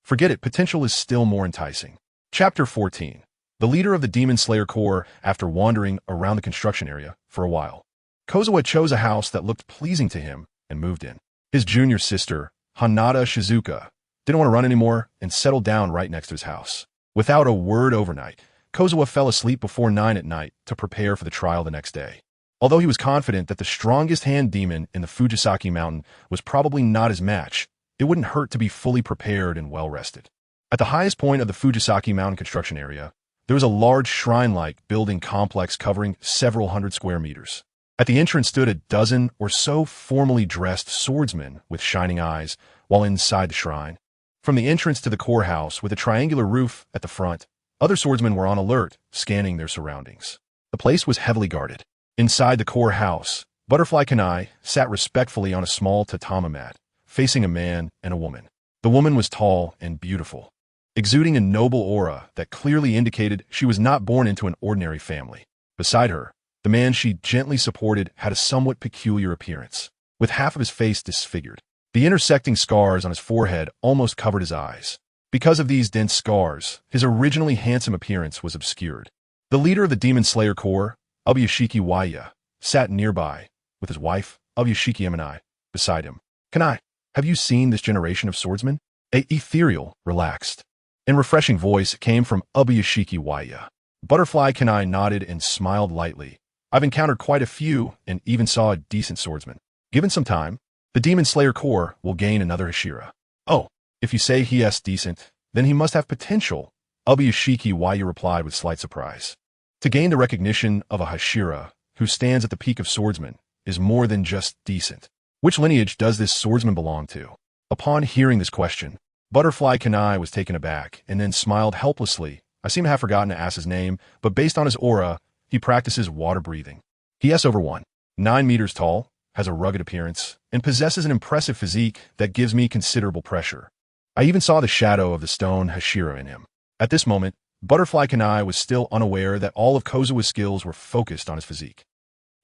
forget it, potential is still more enticing. Chapter 14. The leader of the Demon Slayer Corps, after wandering around the construction area for a while, Kozawa chose a house that looked pleasing to him and moved in. His junior sister, Hanada Shizuka, didn't want to run anymore and settled down right next to his house. Without a word overnight, Kozawa fell asleep before 9 at night to prepare for the trial the next day. Although he was confident that the strongest hand demon in the Fujisaki Mountain was probably not his match, it wouldn't hurt to be fully prepared and well-rested. At the highest point of the Fujisaki Mountain construction area, there was a large shrine-like building complex covering several hundred square meters. At the entrance stood a dozen or so formally dressed swordsmen with shining eyes, while inside the shrine, from the entrance to the core house with a triangular roof at the front, other swordsmen were on alert, scanning their surroundings. The place was heavily guarded. Inside the core house, Butterfly Kane sat respectfully on a small tatami mat, facing a man and a woman. The woman was tall and beautiful, exuding a noble aura that clearly indicated she was not born into an ordinary family. Beside her, the man she gently supported had a somewhat peculiar appearance, with half of his face disfigured. The intersecting scars on his forehead almost covered his eyes. Because of these dense scars, his originally handsome appearance was obscured. The leader of the Demon Slayer Corps, Ubuyashiki Waiya, sat nearby, with his wife, Ubuyashiki Emanai, beside him. Kanai, have you seen this generation of swordsmen? A ethereal, relaxed, and refreshing voice came from Ubuyashiki Waiya. Butterfly Kanai nodded and smiled lightly. I've encountered quite a few and even saw a decent swordsman. Given some time, The Demon Slayer Corps will gain another Hashira. Oh, if you say he is decent, then he must have potential, Ubuyashiki Wayu replied with slight surprise. To gain the recognition of a Hashira, who stands at the peak of swordsman, is more than just decent. Which lineage does this swordsman belong to? Upon hearing this question, Butterfly Kanai was taken aback and then smiled helplessly. I seem to have forgotten to ask his name, but based on his aura, he practices water breathing. He is over 9 meters tall, has a rugged appearance, and possesses an impressive physique that gives me considerable pressure. I even saw the shadow of the stone Hashira in him. At this moment, Butterfly Kanai was still unaware that all of Kozuha's skills were focused on his physique.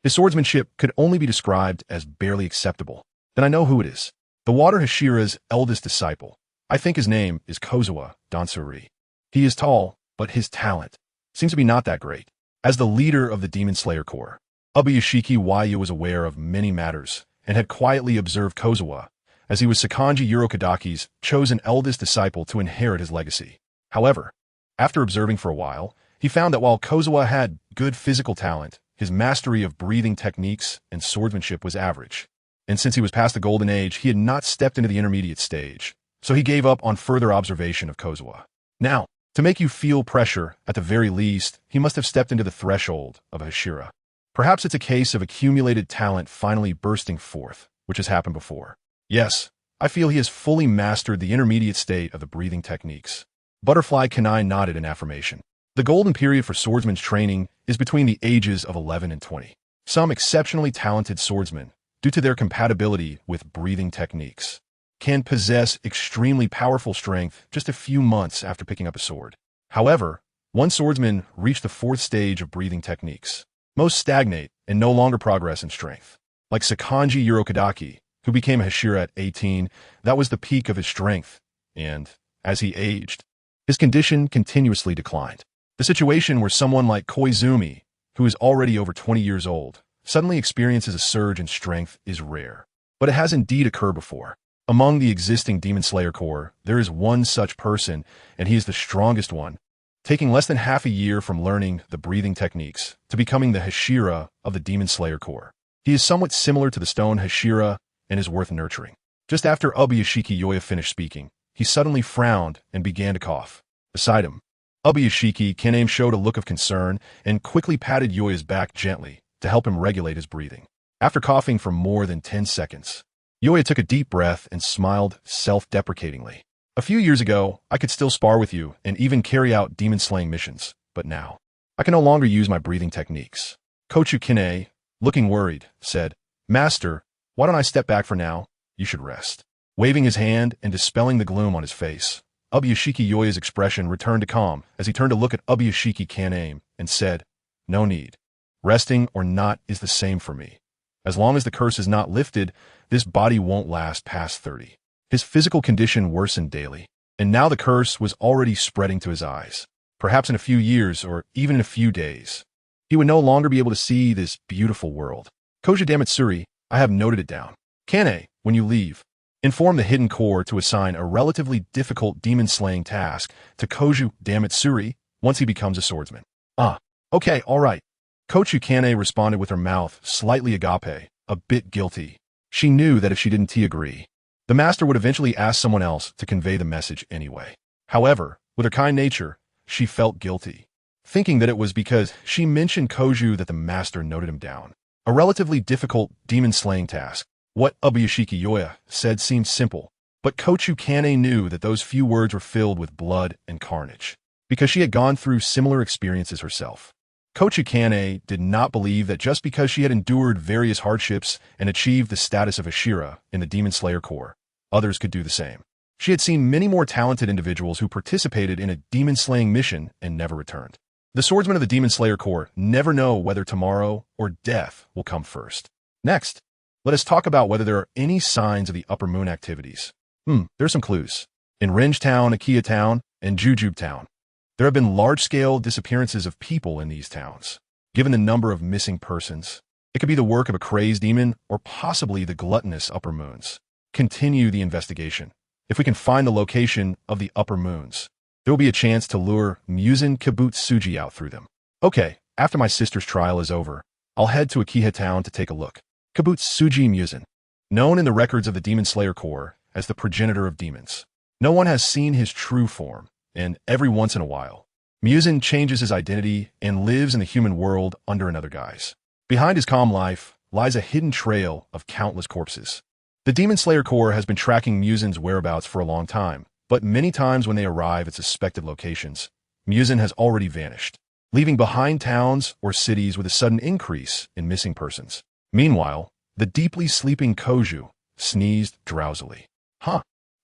His swordsmanship could only be described as barely acceptable. Then I know who it is. The Water Hashira's eldest disciple. I think his name is Kozuha Dansuri. He is tall, but his talent seems to be not that great. As the leader of the Demon Slayer Corps, Ubuyashiki Wayu was aware of many matters and had quietly observed Kozuha, as he was Sakanji Urokadaki's chosen eldest disciple to inherit his legacy. However, after observing for a while, he found that while Kozuha had good physical talent, his mastery of breathing techniques and swordsmanship was average. And since he was past the golden age, he had not stepped into the intermediate stage, so he gave up on further observation of Kozuha. Now, to make you feel pressure, at the very least, he must have stepped into the threshold of a Hashira. Perhaps it's a case of accumulated talent finally bursting forth, which has happened before. Yes, I feel he has fully mastered the intermediate state of the breathing techniques. Butterfly Kanai nodded in affirmation. The golden period for swordsman's training is between the ages of 11 and 20. Some exceptionally talented swordsmen, due to their compatibility with breathing techniques, can possess extremely powerful strength just a few months after picking up a sword. However, one swordsman reached the 4th stage of breathing techniques. Most stagnate and no longer progress in strength. Like Sakanji Urokadaki, who became a Hashira at 18, that was the peak of his strength, and, as he aged, his condition continuously declined. The situation where someone like Koizumi, who is already over 20 years old, suddenly experiences a surge in strength is rare. But it has indeed occurred before. Among the existing Demon Slayer Corps, there is one such person, and he is the strongest one, taking less than half a year from learning the breathing techniques to becoming the Hashira of the Demon Slayer Corps. He is somewhat similar to the stone Hashira and is worth nurturing. Just after Ubuyashiki Yoya finished speaking, he suddenly frowned and began to cough. Beside him, Ubuyashiki Kaname showed a look of concern and quickly patted Yoya's back gently to help him regulate his breathing. After coughing for more than 10 seconds, Yoya took a deep breath and smiled self-deprecatingly. A few years ago, I could still spar with you and even carry out demon-slaying missions, but now, I can no longer use my breathing techniques. Kochu Kine, looking worried, said, Master, why don't I step back for now? You should rest. Waving his hand and dispelling the gloom on his face, Ubuyashiki Yoya's expression returned to calm as he turned to look at Ubuyashiki Kaname and said, No need. Resting or not is the same for me. As long as the curse is not lifted, this body won't last past 30. His physical condition worsened daily, and now the curse was already spreading to his eyes. Perhaps in a few years, or even in a few days, he would no longer be able to see this beautiful world. Koji Damatsuri, I have noted it down. Kane, when you leave, inform the Hidden Corps to assign a relatively difficult demon-slaying task to Koju Damatsuri once he becomes a swordsman. Okay, all right. Kochu Kane responded with her mouth slightly agape, a bit guilty. She knew that if she didn't agree, the master would eventually ask someone else to convey the message anyway. However, with her kind nature, she felt guilty, thinking that it was because she mentioned Koju that the master noted him down. A relatively difficult demon-slaying task. What Ubuyashiki Yoya said seemed simple, but Kochu Kane knew that those few words were filled with blood and carnage, because she had gone through similar experiences herself. Kochu Kane did not believe that just because she had endured various hardships and achieved the status of Hashira in the Demon Slayer Corps, others could do the same. She had seen many more talented individuals who participated in a demon-slaying mission and never returned. The swordsmen of the Demon Slayer Corps never know whether tomorrow or death will come first. Next, let us talk about whether there are any signs of the Upper Moon activities. There are some clues. In Renge Town, Akia Town, and Jujube Town, there have been large-scale disappearances of people in these towns. Given the number of missing persons, it could be the work of a crazed demon or possibly the gluttonous Upper Moons. Continue the investigation. If we can find the location of the Upper Moons, there will be a chance to lure Muzan Kibutsuji out through them. Okay, after my sister's trial is over, I'll head to Akiha Town to take a look. Kibutsuji Muzan. known in the records of the Demon Slayer Corps as the progenitor of demons. No one has seen his true form, and every once in a while, Muzan changes his identity and lives in the human world under another guise. Behind his calm life lies a hidden trail of countless corpses. The Demon Slayer Corps has been tracking Muzan's whereabouts for a long time, but many times when they arrive at suspected locations, Muzan has already vanished, leaving behind towns or cities with a sudden increase in missing persons. Meanwhile, the deeply sleeping Koju sneezed drowsily.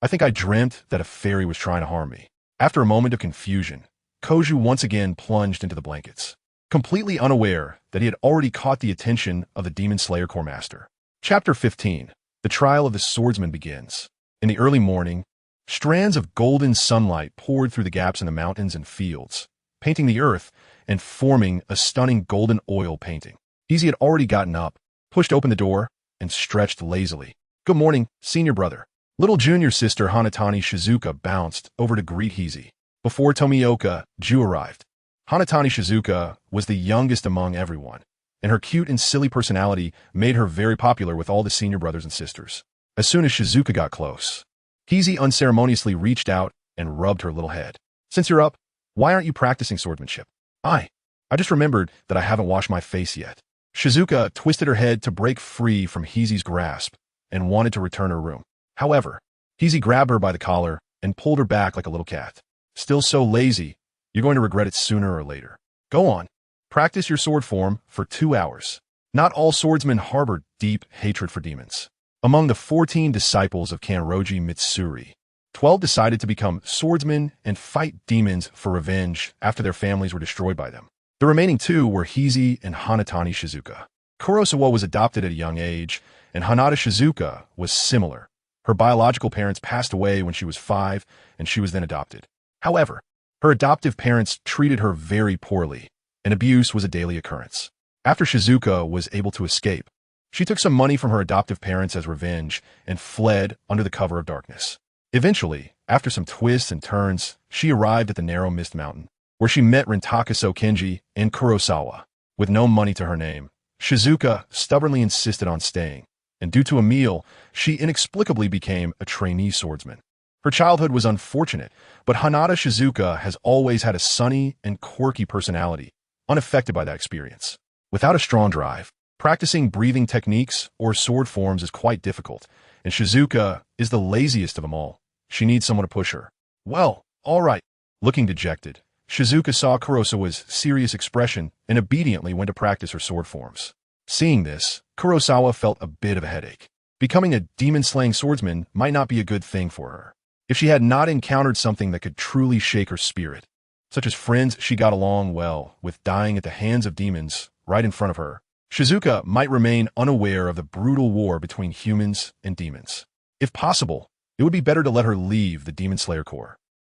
I think I dreamt that a fairy was trying to harm me. After a moment of confusion, Koju once again plunged into the blankets, completely unaware that he had already caught the attention of the Demon Slayer Corps Master. Chapter 15. The Trial of the Swordsman begins. In the early morning, strands of golden sunlight poured through the gaps in the mountains and fields, painting the earth and forming a stunning golden oil painting. Heisei had already gotten up, pushed open the door, and stretched lazily. "Good morning, senior brother." Little junior sister Hanatani Shizuka bounced over to greet Heisei. Before Tomioka Ju arrived, Hanatani Shizuka was the youngest among everyone, and her cute and silly personality made her very popular with all the senior brothers and sisters. As soon as Shizuka got close, Heisei unceremoniously reached out and rubbed her little head. "Since you're up, why aren't you practicing swordsmanship?" I just remembered that I haven't washed my face yet." Shizuka twisted her head to break free from Heisei's grasp and wanted to return to her room. However, Heisei grabbed her by the collar and pulled her back like a little cat. "Still so lazy, you're going to regret it sooner or later. Go on, practice your sword form for 2 hours." Not all swordsmen harbored deep hatred for demons. Among the 14 disciples of Kanroji Mitsuri, 12 decided to become swordsmen and fight demons for revenge after their families were destroyed by them. The remaining 2 were Heisei and Hanatani Shizuka. Kurosawa was adopted at a young age, and Hanada Shizuka was similar. Her biological parents passed away when she was 5, and she was then adopted. However, her adoptive parents treated her very poorly, and abuse was a daily occurrence. After Shizuka was able to escape, she took some money from her adoptive parents as revenge and fled under the cover of darkness. Eventually, after some twists and turns, she arrived at the narrow mist mountain, where she met Rentakuso Kenji and Kurosawa. With no money to her name, Shizuka stubbornly insisted on staying, and due to a meal, she inexplicably became a trainee swordsman. Her childhood was unfortunate, but Hanada Shizuka has always had a sunny and quirky personality, unaffected by that experience. Without a strong drive, practicing breathing techniques or sword forms is quite difficult, and Shizuka is the laziest of them all. She needs someone to push her. "Well, all right." Looking dejected, Shizuka saw Kurosawa's serious expression and obediently went to practice her sword forms. Seeing this, Kurosawa felt a bit of a headache. Becoming a demon-slaying swordsman might not be a good thing for her. If she had not encountered something that could truly shake her spirit, such as friends she got along well with dying at the hands of demons right in front of her, Shizuka might remain unaware of the brutal war between humans and demons. If possible, it would be better to let her leave the Demon Slayer Corps.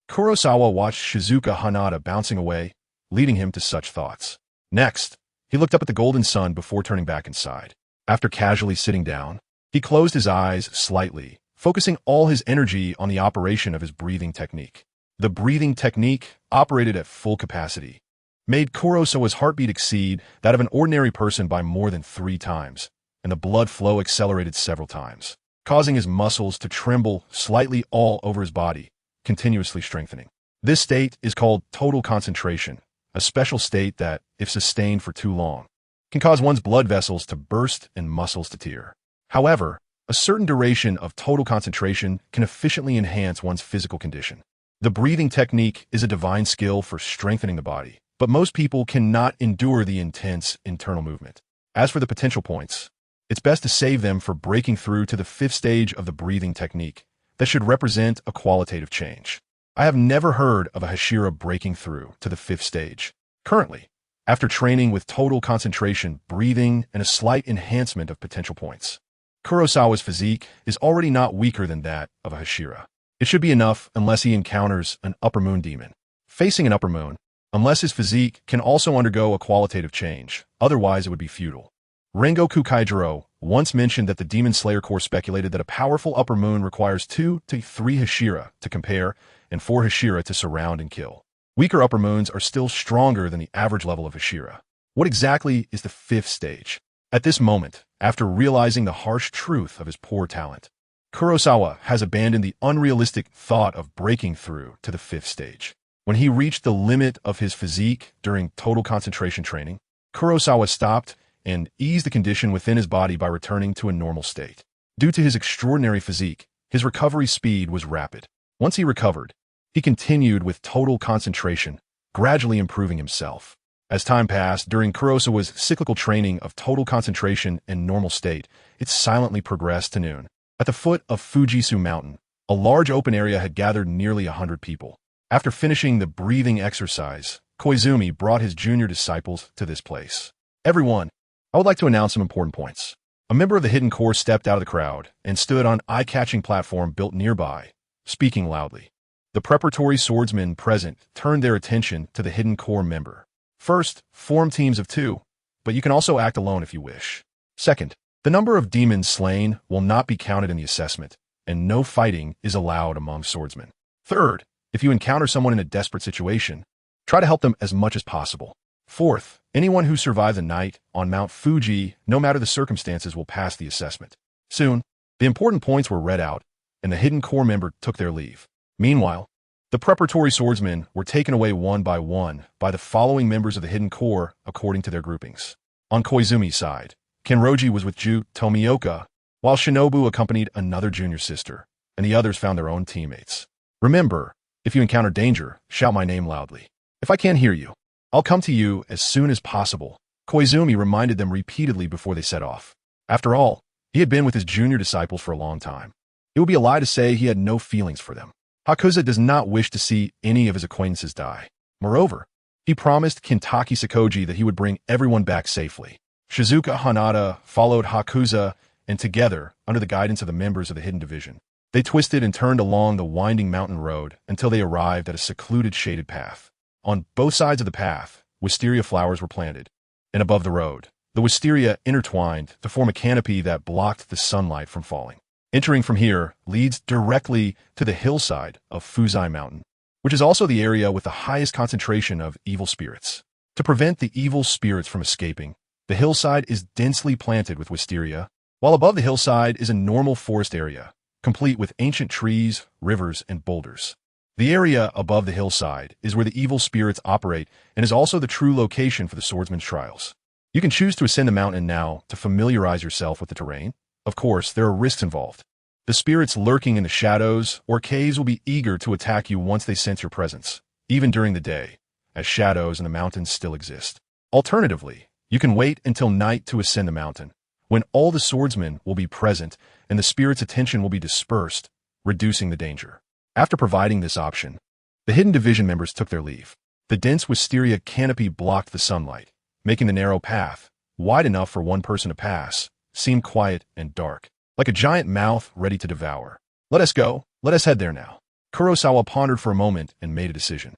Kurosawa watched Shizuka Hanada bouncing away, leading him to such thoughts. Next, he looked up at the golden sun before turning back inside. After casually sitting down, he closed his eyes slightly, focusing all his energy on the operation of his breathing technique. The breathing technique, operated at full capacity, made Kurosawa's heartbeat exceed that of an ordinary person by more than 3 times, and the blood flow accelerated several times, causing his muscles to tremble slightly all over his body, continuously strengthening. This state is called total concentration, a special state that, if sustained for too long, can cause one's blood vessels to burst and muscles to tear. However, a certain duration of total concentration can efficiently enhance one's physical condition. The breathing technique is a divine skill for strengthening the body, but most people cannot endure the intense internal movement. As for the potential points, it's best to save them for breaking through to the 5th stage of the breathing technique that should represent a qualitative change. I have never heard of a Hashira breaking through to the 5th stage. Currently, after training with total concentration, breathing, and a slight enhancement of potential points, Kurosawa's physique is already not weaker than that of a Hashira. It should be enough unless he encounters an upper moon demon. Facing an upper moon, unless his physique can also undergo a qualitative change, otherwise it would be futile. Rengoku Kaijiro once mentioned that the Demon Slayer Corps speculated that a powerful upper moon requires 2 to 3 Hashira to compare and 4 Hashira to surround and kill. Weaker upper moons are still stronger than the average level of Hashira. What exactly is the 5th stage? At this moment, after realizing the harsh truth of his poor talent. Kurosawa has abandoned the unrealistic thought of breaking through to the fifth stage. When he reached the limit of his physique during total concentration training, Kurosawa stopped and eased the condition within his body by returning to a normal state. Due to his extraordinary physique, his recovery speed was rapid. Once he recovered, he continued with total concentration, gradually improving himself. As time passed, during Kurosawa's cyclical training of total concentration and normal state, it silently progressed to noon. At the foot of Fujitsu Mountain, a large open area had gathered nearly 100 people. After finishing the breathing exercise, Koizumi brought his junior disciples to this place. Everyone, I would like to announce some important points. A member of the Hidden Corps stepped out of the crowd and stood on an eye-catching platform built nearby, speaking loudly. The preparatory swordsmen present turned their attention to the Hidden Corps member. First, form teams of 2, but you can also act alone if you wish. Second, the number of demons slain will not be counted in the assessment, and no fighting is allowed among swordsmen. Third, if you encounter someone in a desperate situation, try to help them as much as possible. Fourth, anyone who survives a night on Mount Fuji, no matter the circumstances, will pass the assessment. Soon, the important points were read out, and the Hidden Corps member took their leave. Meanwhile, the preparatory swordsmen were taken away one by the following members of the Hidden Corps according to their groupings. On Koizumi's side, Kenroji was with Ju Tomioka, while Shinobu accompanied another junior sister, and the others found their own teammates. Remember, if you encounter danger, shout my name loudly. If I can't hear you, I'll come to you as soon as possible, Koizumi reminded them repeatedly before they set off. After all, he had been with his junior disciples for a long time. It would be a lie to say he had no feelings for them. Asakusa does not wish to see any of his acquaintances die. Moreover, he promised Kintaki Sakoji that he would bring everyone back safely. Shizuka Hanada followed Asakusa, and together, under the guidance of the members of the Hidden Division, they twisted and turned along the winding mountain road until they arrived at a secluded shaded path. On both sides of the path, wisteria flowers were planted, and above the road, the wisteria intertwined to form a canopy that blocked the sunlight from falling. Entering from here leads directly to the hillside of Fuzai Mountain, which is also the area with the highest concentration of evil spirits. To prevent the evil spirits from escaping, the hillside is densely planted with wisteria, while above the hillside is a normal forest area, complete with ancient trees, rivers, and boulders. The area above the hillside is where the evil spirits operate and is also the true location for the swordsman's trials. You can choose to ascend the mountain now to familiarize yourself with the terrain. Of course, there are risks involved. The spirits lurking in the shadows or caves will be eager to attack you once they sense your presence, even during the day, as shadows in the mountains still exist. Alternatively, you can wait until night to ascend the mountain, when all the swordsmen will be present and the spirit's attention will be dispersed, reducing the danger. After providing this option, the Hidden Division members took their leave. The dense wisteria canopy blocked the sunlight, making the narrow path, wide enough for one person to pass, seem quiet and dark, like a giant mouth ready to devour. Let us go. Let us head there now. Kurosawa pondered for a moment and made a decision.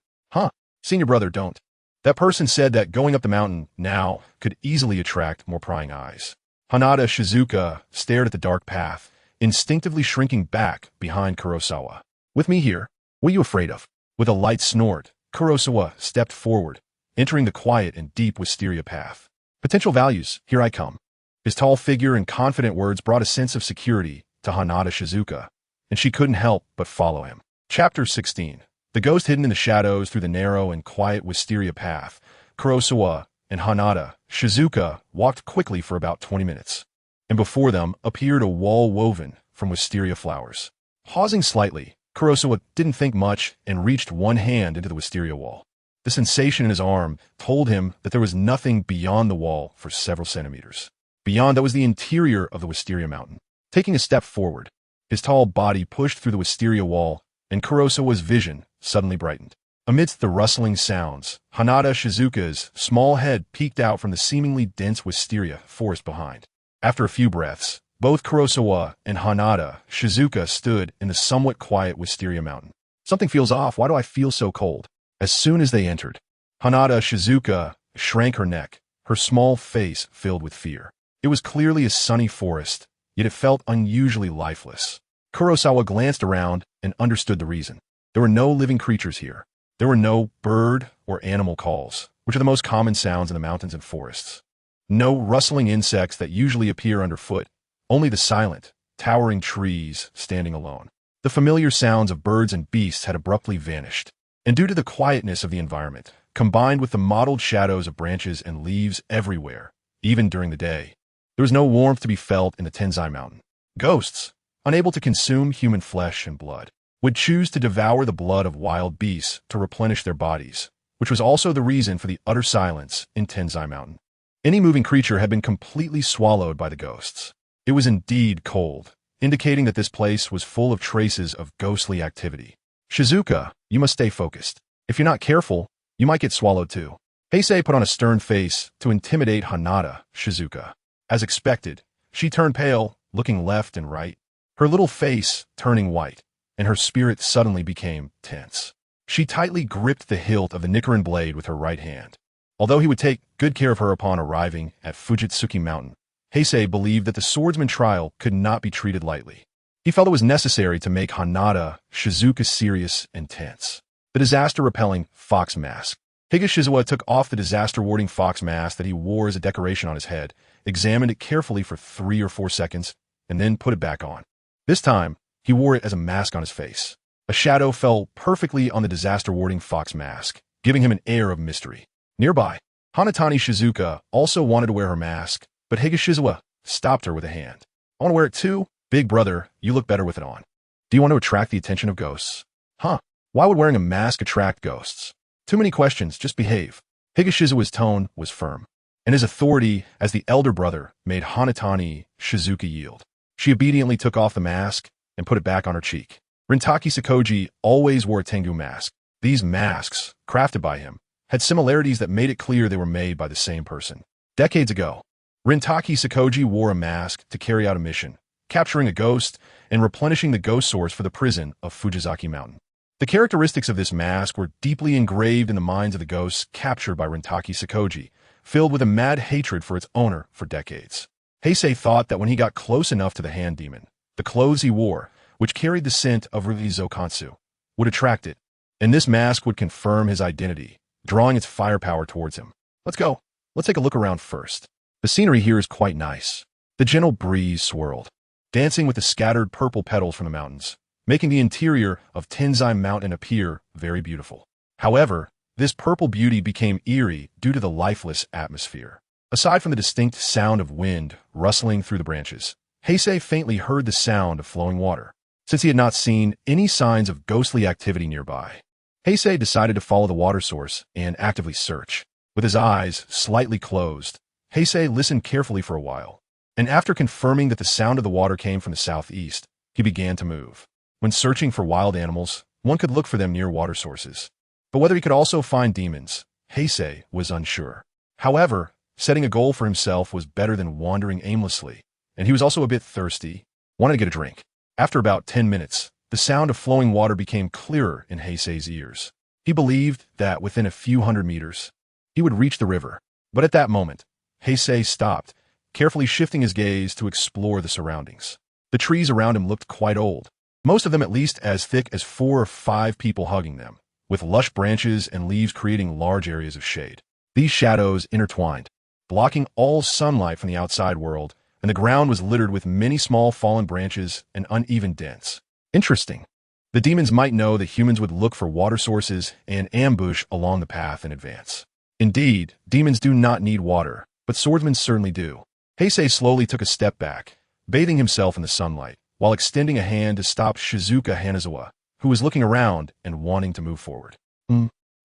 Senior brother, don't. That person said that going up the mountain now could easily attract more prying eyes. Hanada Shizuka stared at the dark path, instinctively shrinking back behind Kurosawa. With me here, what are you afraid of? With a light snort, Kurosawa stepped forward, entering the quiet and deep wisteria path. Potential values, here I come. His tall figure and confident words brought a sense of security to Hanada Shizuka, and she couldn't help but follow him. Chapter 16. The ghost hidden in the shadows through the narrow and quiet wisteria path. Kurosawa and Hanada Shizuka walked quickly for about 20 minutes, and before them appeared a wall woven from wisteria flowers. Pausing slightly, Kurosawa didn't think much and reached one hand into the wisteria wall. The sensation in his arm told him that there was nothing beyond the wall for several centimeters. Beyond that was the interior of the wisteria mountain. Taking a step forward, his tall body pushed through the wisteria wall, and Kurosawa's vision suddenly brightened. Amidst the rustling sounds, Hanada Shizuka's small head peeked out from the seemingly dense wisteria forest behind. After a few breaths, both Kurosawa and Hanada Shizuka stood in the somewhat quiet wisteria mountain. Something feels off. Why do I feel so cold? As soon as they entered, Hanada Shizuka shrank her neck, her small face filled with fear. It was clearly a sunny forest, yet it felt unusually lifeless. Kurosawa glanced around and understood the reason. There were no living creatures here. There were no bird or animal calls, which are the most common sounds in the mountains and forests. No rustling insects that usually appear underfoot, only the silent, towering trees standing alone. The familiar sounds of birds and beasts had abruptly vanished, and due to the quietness of the environment, combined with the mottled shadows of branches and leaves everywhere, even during the day, there was no warmth to be felt in the Tensai Mountain. Ghosts, unable to consume human flesh and blood, would choose to devour the blood of wild beasts to replenish their bodies, which was also the reason for the utter silence in Tensai Mountain. Any moving creature had been completely swallowed by the ghosts. It was indeed cold, indicating that this place was full of traces of ghostly activity. Shizuka, you must stay focused. If you're not careful, you might get swallowed too. Heisei put on a stern face to intimidate Hanada, Shizuka. As expected, she turned pale, looking left and right, her little face turning white, and her spirit suddenly became tense. She tightly gripped the hilt of the Nichiren blade with her right hand. Although he would take good care of her upon arriving at Fujitsuki Mountain, Heisei believed that the swordsman trial could not be treated lightly. He felt it was necessary to make Hanada, Shizuka serious and tense. The disaster-repelling fox mask. Higashizawa took off the disaster-warding fox mask that he wore as a decoration on his head, examined it carefully for 3 or 4 seconds, and then put it back on. This time, he wore it as a mask on his face. A shadow fell perfectly on the disaster-warding fox mask, giving him an air of mystery. Nearby, Hanatani Shizuka also wanted to wear her mask, but Higashizawa stopped her with a hand. I want to wear it too? Big brother, you look better with it on. Do you want to attract the attention of ghosts? Huh? Why would wearing a mask attract ghosts? Too many questions, just behave. Higashizawa's tone was firm, and his authority as the elder brother made Hanatani Shizuka yield. She obediently took off the mask and put it back on her cheek. Rintaki Sakoji always wore a Tengu mask. These masks, crafted by him, had similarities that made it clear they were made by the same person. Decades ago, Rintaki Sakoji wore a mask to carry out a mission, capturing a ghost and replenishing the ghost source for the prison of Fujisaki Mountain. The characteristics of this mask were deeply engraved in the minds of the ghosts captured by Rintaki Sakoji, filled with a mad hatred for its owner for decades. Heisei thought that when he got close enough to the hand demon, the clothes he wore, which carried the scent of Rizokansu, would attract it, and this mask would confirm his identity, drawing its firepower towards him. Let's go. Let's take a look around first. The scenery here is quite nice. The gentle breeze swirled, dancing with the scattered purple petals from the mountains, making the interior of Tensai Mountain appear very beautiful. However, this purple beauty became eerie due to the lifeless atmosphere. Aside from the distinct sound of wind rustling through the branches, Heisei faintly heard the sound of flowing water. Since he had not seen any signs of ghostly activity nearby, Heisei decided to follow the water source and actively search. With his eyes slightly closed, Heisei listened carefully for a while, and after confirming that the sound of the water came from the southeast, he began to move. When searching for wild animals, one could look for them near water sources. But whether he could also find demons, Heisei was unsure. However, setting a goal for himself was better than wandering aimlessly, and he was also a bit thirsty, wanted to get a drink. After about 10 minutes, the sound of flowing water became clearer in Heisei's ears. He believed that within a few hundred meters, he would reach the river. But at that moment, Heisei stopped, carefully shifting his gaze to explore the surroundings. The trees around him looked quite old, most of them at least as thick as 4 or 5 people hugging them, with lush branches and leaves creating large areas of shade. These shadows intertwined, blocking all sunlight from the outside world, and the ground was littered with many small fallen branches and uneven dents. Interesting. The demons might know that humans would look for water sources and ambush along the path in advance. Indeed, demons do not need water, but swordsmen certainly do. Heisei slowly took a step back, bathing himself in the sunlight, while extending a hand to stop Shizuka Hanazawa, who was looking around and wanting to move forward.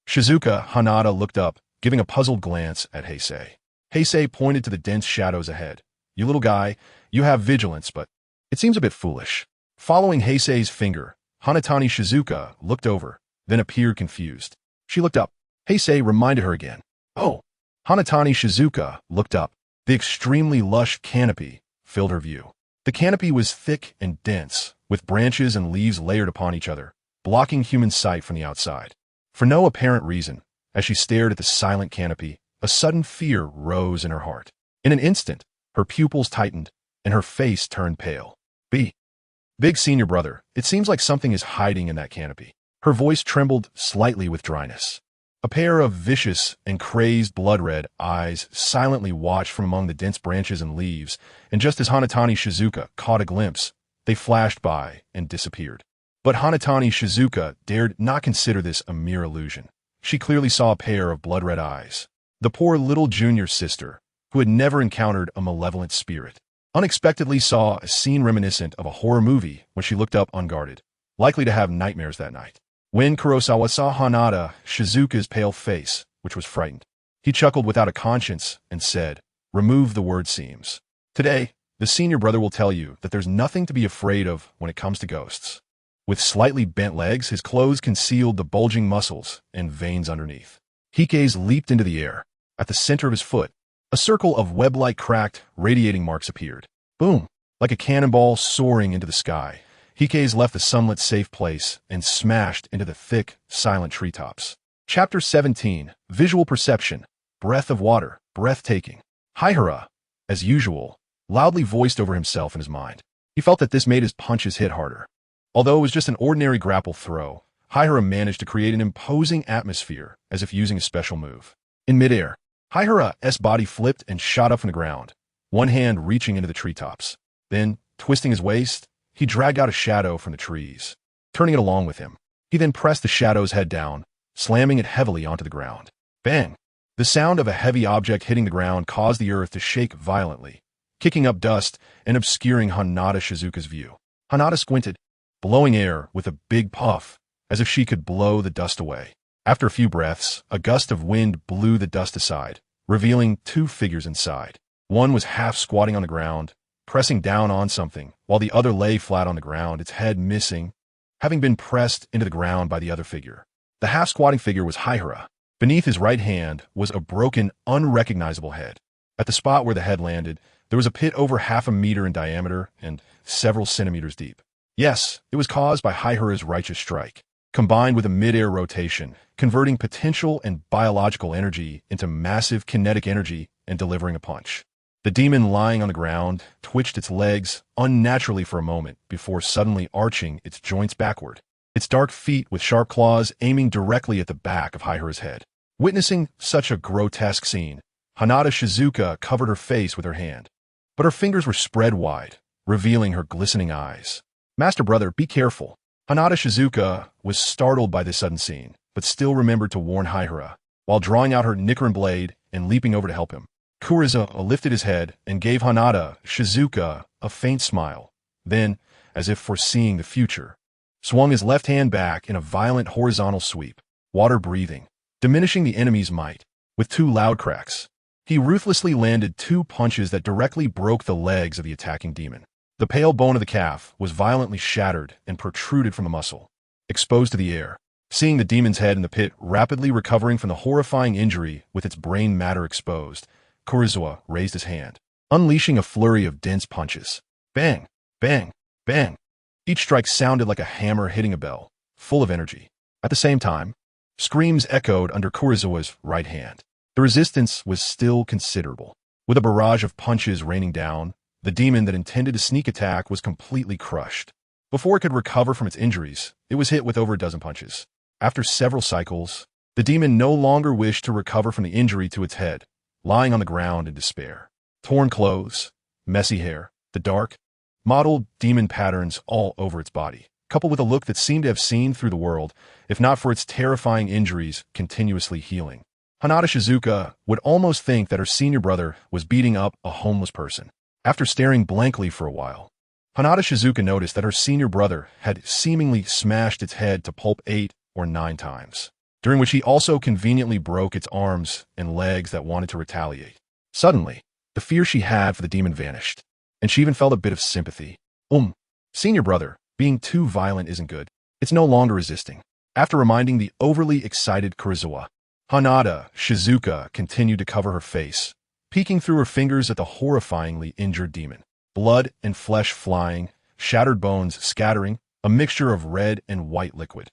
Shizuka Hanada looked up, giving a puzzled glance at Heisei. Heisei pointed to the dense shadows ahead. You little guy, you have vigilance, but it seems a bit foolish. Following Heisei's finger, Hanatani Shizuka looked over, then appeared confused. She looked up. Heisei reminded her again. Oh. Hanatani Shizuka looked up. The extremely lush canopy filled her view. The canopy was thick and dense, with branches and leaves layered upon each other, blocking human sight from the outside. For no apparent reason, as she stared at the silent canopy, a sudden fear rose in her heart. In an instant, her pupils tightened, and her face turned pale. Big senior brother, it seems like something is hiding in that canopy. Her voice trembled slightly with dryness. A pair of vicious and crazed blood-red eyes silently watched from among the dense branches and leaves, and just as Hanatani Shizuka caught a glimpse, they flashed by and disappeared. But Hanatani Shizuka dared not consider this a mere illusion. She clearly saw a pair of blood-red eyes. The poor little junior sister, who had never encountered a malevolent spirit, unexpectedly saw a scene reminiscent of a horror movie when she looked up unguarded, likely to have nightmares that night. When Kurosawa saw Hanada Shizuka's pale face, which was frightened, he chuckled without a conscience and said, "Remove the word seems. Today, the senior brother will tell you that there's nothing to be afraid of when it comes to ghosts." With slightly bent legs, his clothes concealed the bulging muscles and veins underneath. Hike's leaped into the air. At the center of his foot, a circle of web-like cracked, radiating marks appeared. Boom! Like a cannonball soaring into the sky, Hike's left the sunlit safe place and smashed into the thick, silent treetops. Chapter 17, Visual Perception. Breath of water, breathtaking. Haihara, as usual, loudly voiced over himself in his mind. He felt that this made his punches hit harder. Although it was just an ordinary grapple throw, Haihara managed to create an imposing atmosphere as if using a special move. In midair, Haihara's body flipped and shot up from the ground, one hand reaching into the treetops. Then, twisting his waist, he dragged out a shadow from the trees, turning it along with him. He then pressed the shadow's head down, slamming it heavily onto the ground. Bang! The sound of a heavy object hitting the ground caused the earth to shake violently, kicking up dust and obscuring Hanada Shizuka's view. Hanada squinted, blowing air with a big puff, as if she could blow the dust away. After a few breaths, a gust of wind blew the dust aside, revealing two figures inside. One was half squatting on the ground, pressing down on something, while the other lay flat on the ground, its head missing, having been pressed into the ground by the other figure. The half-squatting figure was Haihara. Beneath his right hand was a broken, unrecognizable head. At the spot where the head landed, there was a pit over 0.5 meter in diameter and several centimeters deep. Yes, it was caused by Haihara's righteous strike, combined with a mid-air rotation, converting potential and biological energy into massive kinetic energy and delivering a punch. The demon lying on the ground twitched its legs unnaturally for a moment before suddenly arching its joints backward, its dark feet with sharp claws aiming directly at the back of Haihara's head. Witnessing such a grotesque scene, Hanada Shizuka covered her face with her hand, but her fingers were spread wide, revealing her glistening eyes. "Master brother, be careful." Hanada Shizuka was startled by this sudden scene, but still remembered to warn Haihara, while drawing out her Nichiren blade and leaping over to help him. Kurosawa lifted his head and gave Hanada Shizuka a faint smile. Then, as if foreseeing the future, swung his left hand back in a violent horizontal sweep, water breathing, diminishing the enemy's might. With 2 loud cracks, he ruthlessly landed 2 punches that directly broke the legs of the attacking demon. The pale bone of the calf was violently shattered and protruded from the muscle, exposed to the air. Seeing the demon's head in the pit rapidly recovering from the horrifying injury with its brain matter exposed, Kurosawa raised his hand, unleashing a flurry of dense punches. Bang! Bang! Bang! Each strike sounded like a hammer hitting a bell, full of energy. At the same time, screams echoed under Kurosawa's right hand. The resistance was still considerable. With a barrage of punches raining down, the demon that intended a sneak attack was completely crushed. Before it could recover from its injuries, it was hit with over a dozen punches. After several cycles, the demon no longer wished to recover from the injury to its head, lying on the ground in despair. Torn clothes, messy hair, the dark, mottled demon patterns all over its body, coupled with a look that seemed to have seen through the world, if not for its terrifying injuries continuously healing. Hanada Shizuka would almost think that her senior brother was beating up a homeless person. After staring blankly for a while, Hanada Shizuka noticed that her senior brother had seemingly smashed its head to pulp 8 or 9 times, during which he also conveniently broke its arms and legs that wanted to retaliate. Suddenly, the fear she had for the demon vanished, and she even felt a bit of sympathy. Senior brother, being too violent isn't good. It's no longer resisting. After reminding the overly excited Kurosawa, Hanada Shizuka continued to cover her face, peeking through her fingers at the horrifyingly injured demon. Blood and flesh flying, shattered bones scattering, a mixture of red and white liquid.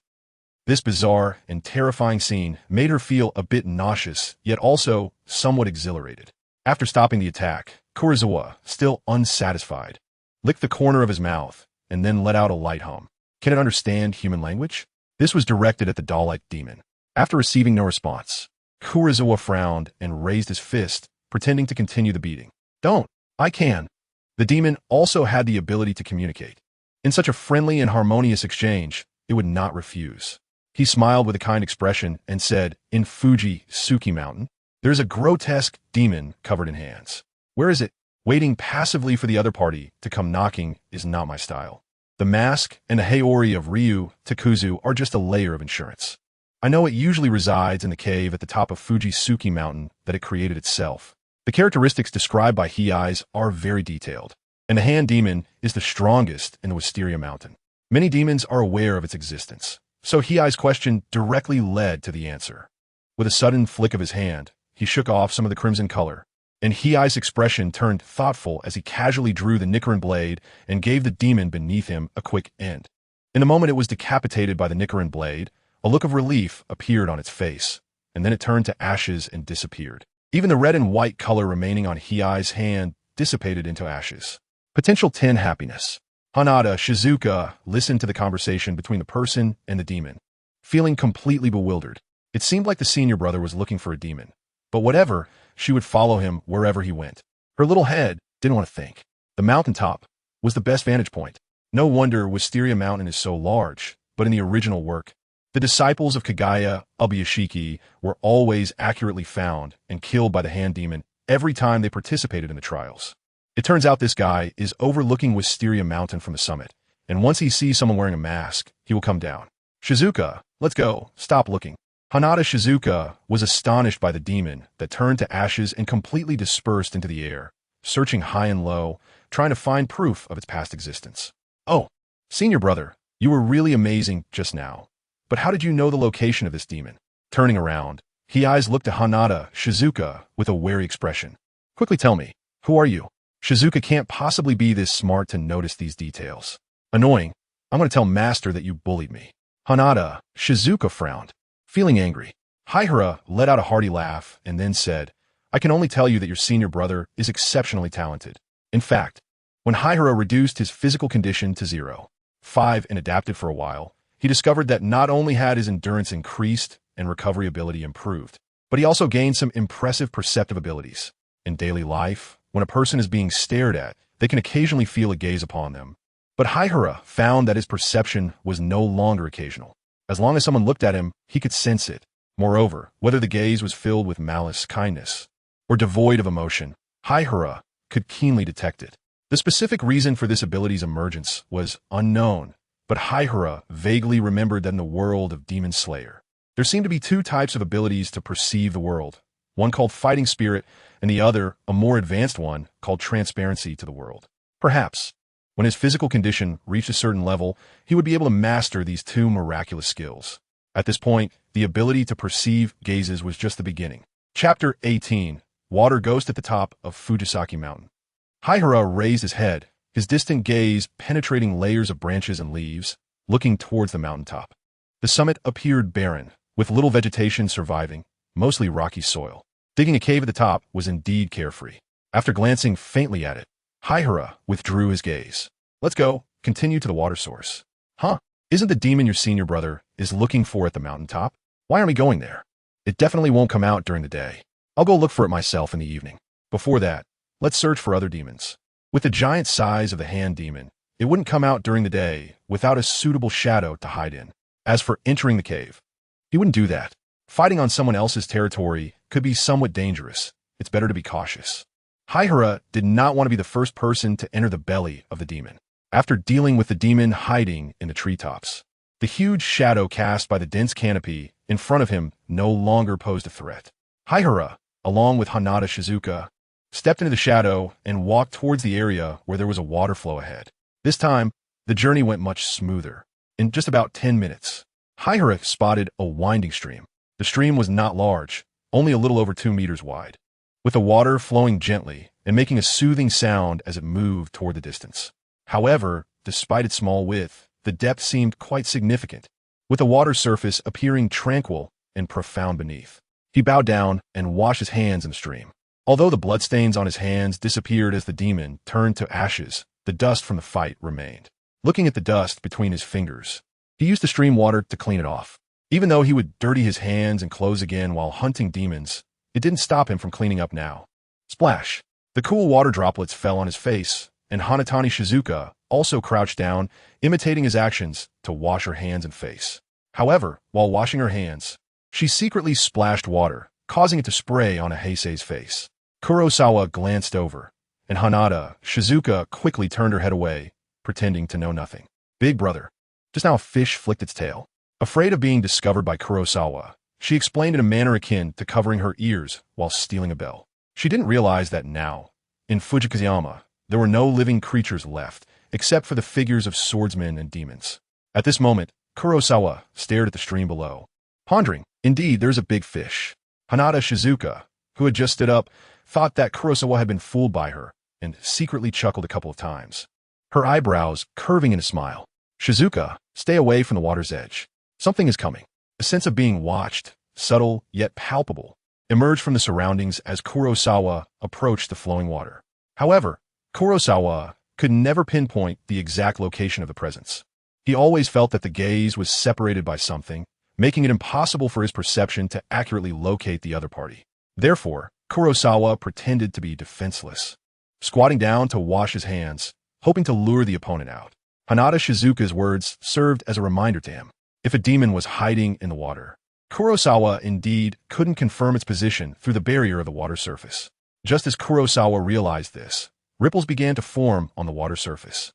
This bizarre and terrifying scene made her feel a bit nauseous, yet also somewhat exhilarated. After stopping the attack, Kurosawa, still unsatisfied, licked the corner of his mouth and then let out a light hum. Can it understand human language? This was directed at the doll-like demon. After receiving no response, Kurosawa frowned and raised his fist, pretending to continue the beating. Don't. I can. The demon also had the ability to communicate. In such a friendly and harmonious exchange, it would not refuse. He smiled with a kind expression and said, in Fujisaki Mountain, there's a grotesque demon covered in hands. Where is it? Waiting passively for the other party to come knocking is not my style. The mask and the Haori of Ryu Takuzu are just a layer of insurance. I know it usually resides in the cave at the top of Fujisaki Mountain that it created itself. The characteristics described by Heisei are very detailed, and the hand demon is the strongest in the Wisteria Mountain. Many demons are aware of its existence, so Heisei's question directly led to the answer. With a sudden flick of his hand, he shook off some of the crimson color, and Heisei's expression turned thoughtful as he casually drew the Nicaran blade and gave the demon beneath him a quick end. In the moment it was decapitated by the Nicaran blade, a look of relief appeared on its face, and then it turned to ashes and disappeared. Even the red and white color remaining on Heisei's hand dissipated into ashes. Potential 10 happiness. Hanada Shizuka listened to the conversation between the person and the demon, feeling completely bewildered. It seemed like the senior brother was looking for a demon, but whatever, she would follow him wherever he went. Her little head didn't want to think. The mountaintop was the best vantage point. No wonder Wisteria Mountain is so large, but in the original work, the disciples of Kagaya Ubuyashiki were always accurately found and killed by the hand demon every time they participated in the trials. It turns out this guy is overlooking Wisteria Mountain from the summit, and once he sees someone wearing a mask, he will come down. Shizuka, let's go, stop looking. Hanada Shizuka was astonished by the demon that turned to ashes and completely dispersed into the air, searching high and low, trying to find proof of its past existence. Oh, senior brother, you were really amazing just now. But how did you know the location of this demon? Turning around, Heisei looked at Hanada Shizuka with a wary expression. Quickly tell me, who are you? Shizuka can't possibly be this smart to notice these details. Annoying. I'm going to tell Master that you bullied me. Hanada Shizuka frowned, feeling angry. Haihara let out a hearty laugh and then said, I can only tell you that your senior brother is exceptionally talented. In fact, when Haihara reduced his physical condition to 0.5 and adapted for a while, he discovered that not only had his endurance increased and recovery ability improved, but he also gained some impressive perceptive abilities. In daily life, when a person is being stared at, they can occasionally feel a gaze upon them. But Haihara found that his perception was no longer occasional. As long as someone looked at him, he could sense it. Moreover, whether the gaze was filled with malice, kindness, or devoid of emotion, Haihara could keenly detect it. The specific reason for this ability's emergence was unknown, but Haihara vaguely remembered that in the world of Demon Slayer, there seemed to be two types of abilities to perceive the world, one called Fighting Spirit, and the other, a more advanced one, called Transparency to the world. Perhaps, when his physical condition reached a certain level, he would be able to master these two miraculous skills. At this point, the ability to perceive gazes was just the beginning. Chapter 18, Water Ghost at the Top of Fujisaki Mountain. Haihara raised his head, his distant gaze penetrating layers of branches and leaves, looking towards the mountaintop. The summit appeared barren, with little vegetation surviving, mostly rocky soil. Digging a cave at the top was indeed carefree. After glancing faintly at it, Haihara withdrew his gaze. Let's go, continue to the water source. Huh? Isn't the demon your senior brother is looking for at the mountaintop? Why aren't we going there? It definitely won't come out during the day. I'll go look for it myself in the evening. Before that, let's search for other demons. With the giant size of the hand demon, it wouldn't come out during the day without a suitable shadow to hide in. As for entering the cave, he wouldn't do that. Fighting on someone else's territory could be somewhat dangerous. It's better to be cautious. Haihara did not want to be the first person to enter the belly of the demon. After dealing with the demon hiding in the treetops, the huge shadow cast by the dense canopy in front of him no longer posed a threat. Haihara, along with Hanada Shizuka, stepped into the shadow and walked towards the area where there was a water flow ahead. This time, the journey went much smoother. In just about 10 minutes, Haihara spotted a winding stream. The stream was not large, only a little over 2 meters wide, with the water flowing gently and making a soothing sound as it moved toward the distance. However, despite its small width, the depth seemed quite significant, with the water surface appearing tranquil and profound beneath. He bowed down and washed his hands in the stream. Although the bloodstains on his hands disappeared as the demon turned to ashes, the dust from the fight remained. Looking at the dust between his fingers, he used the stream water to clean it off. Even though he would dirty his hands and clothes again while hunting demons, it didn't stop him from cleaning up now. Splash! The cool water droplets fell on his face, and Hanatani Shizuka also crouched down, imitating his actions to wash her hands and face. However, while washing her hands, she secretly splashed water, causing it to spray on Heisei's face. Kurosawa glanced over, and Hanada Shizuka quickly turned her head away, pretending to know nothing. Big brother. Just now a fish flicked its tail. Afraid of being discovered by Kurosawa, she explained in a manner akin to covering her ears while stealing a bell. She didn't realize that now, in Fujisaki, there were no living creatures left, except for the figures of swordsmen and demons. At this moment, Kurosawa stared at the stream below, pondering. Indeed, there's a big fish. Hanada Shizuka, who had just stood up, thought that Kurosawa had been fooled by her, and secretly chuckled a couple of times, her eyebrows curving in a smile. Shizuka, stay away from the water's edge. Something is coming. A sense of being watched, subtle yet palpable, emerged from the surroundings as Kurosawa approached the flowing water. However, Kurosawa could never pinpoint the exact location of the presence. He always felt that the gaze was separated by something, making it impossible for his perception to accurately locate the other party. Therefore, Kurosawa pretended to be defenseless, squatting down to wash his hands, hoping to lure the opponent out. Hanada Shizuka's words served as a reminder to him. If a demon was hiding in the water, Kurosawa indeed couldn't confirm its position through the barrier of the water surface. Just as Kurosawa realized this, ripples began to form on the water surface.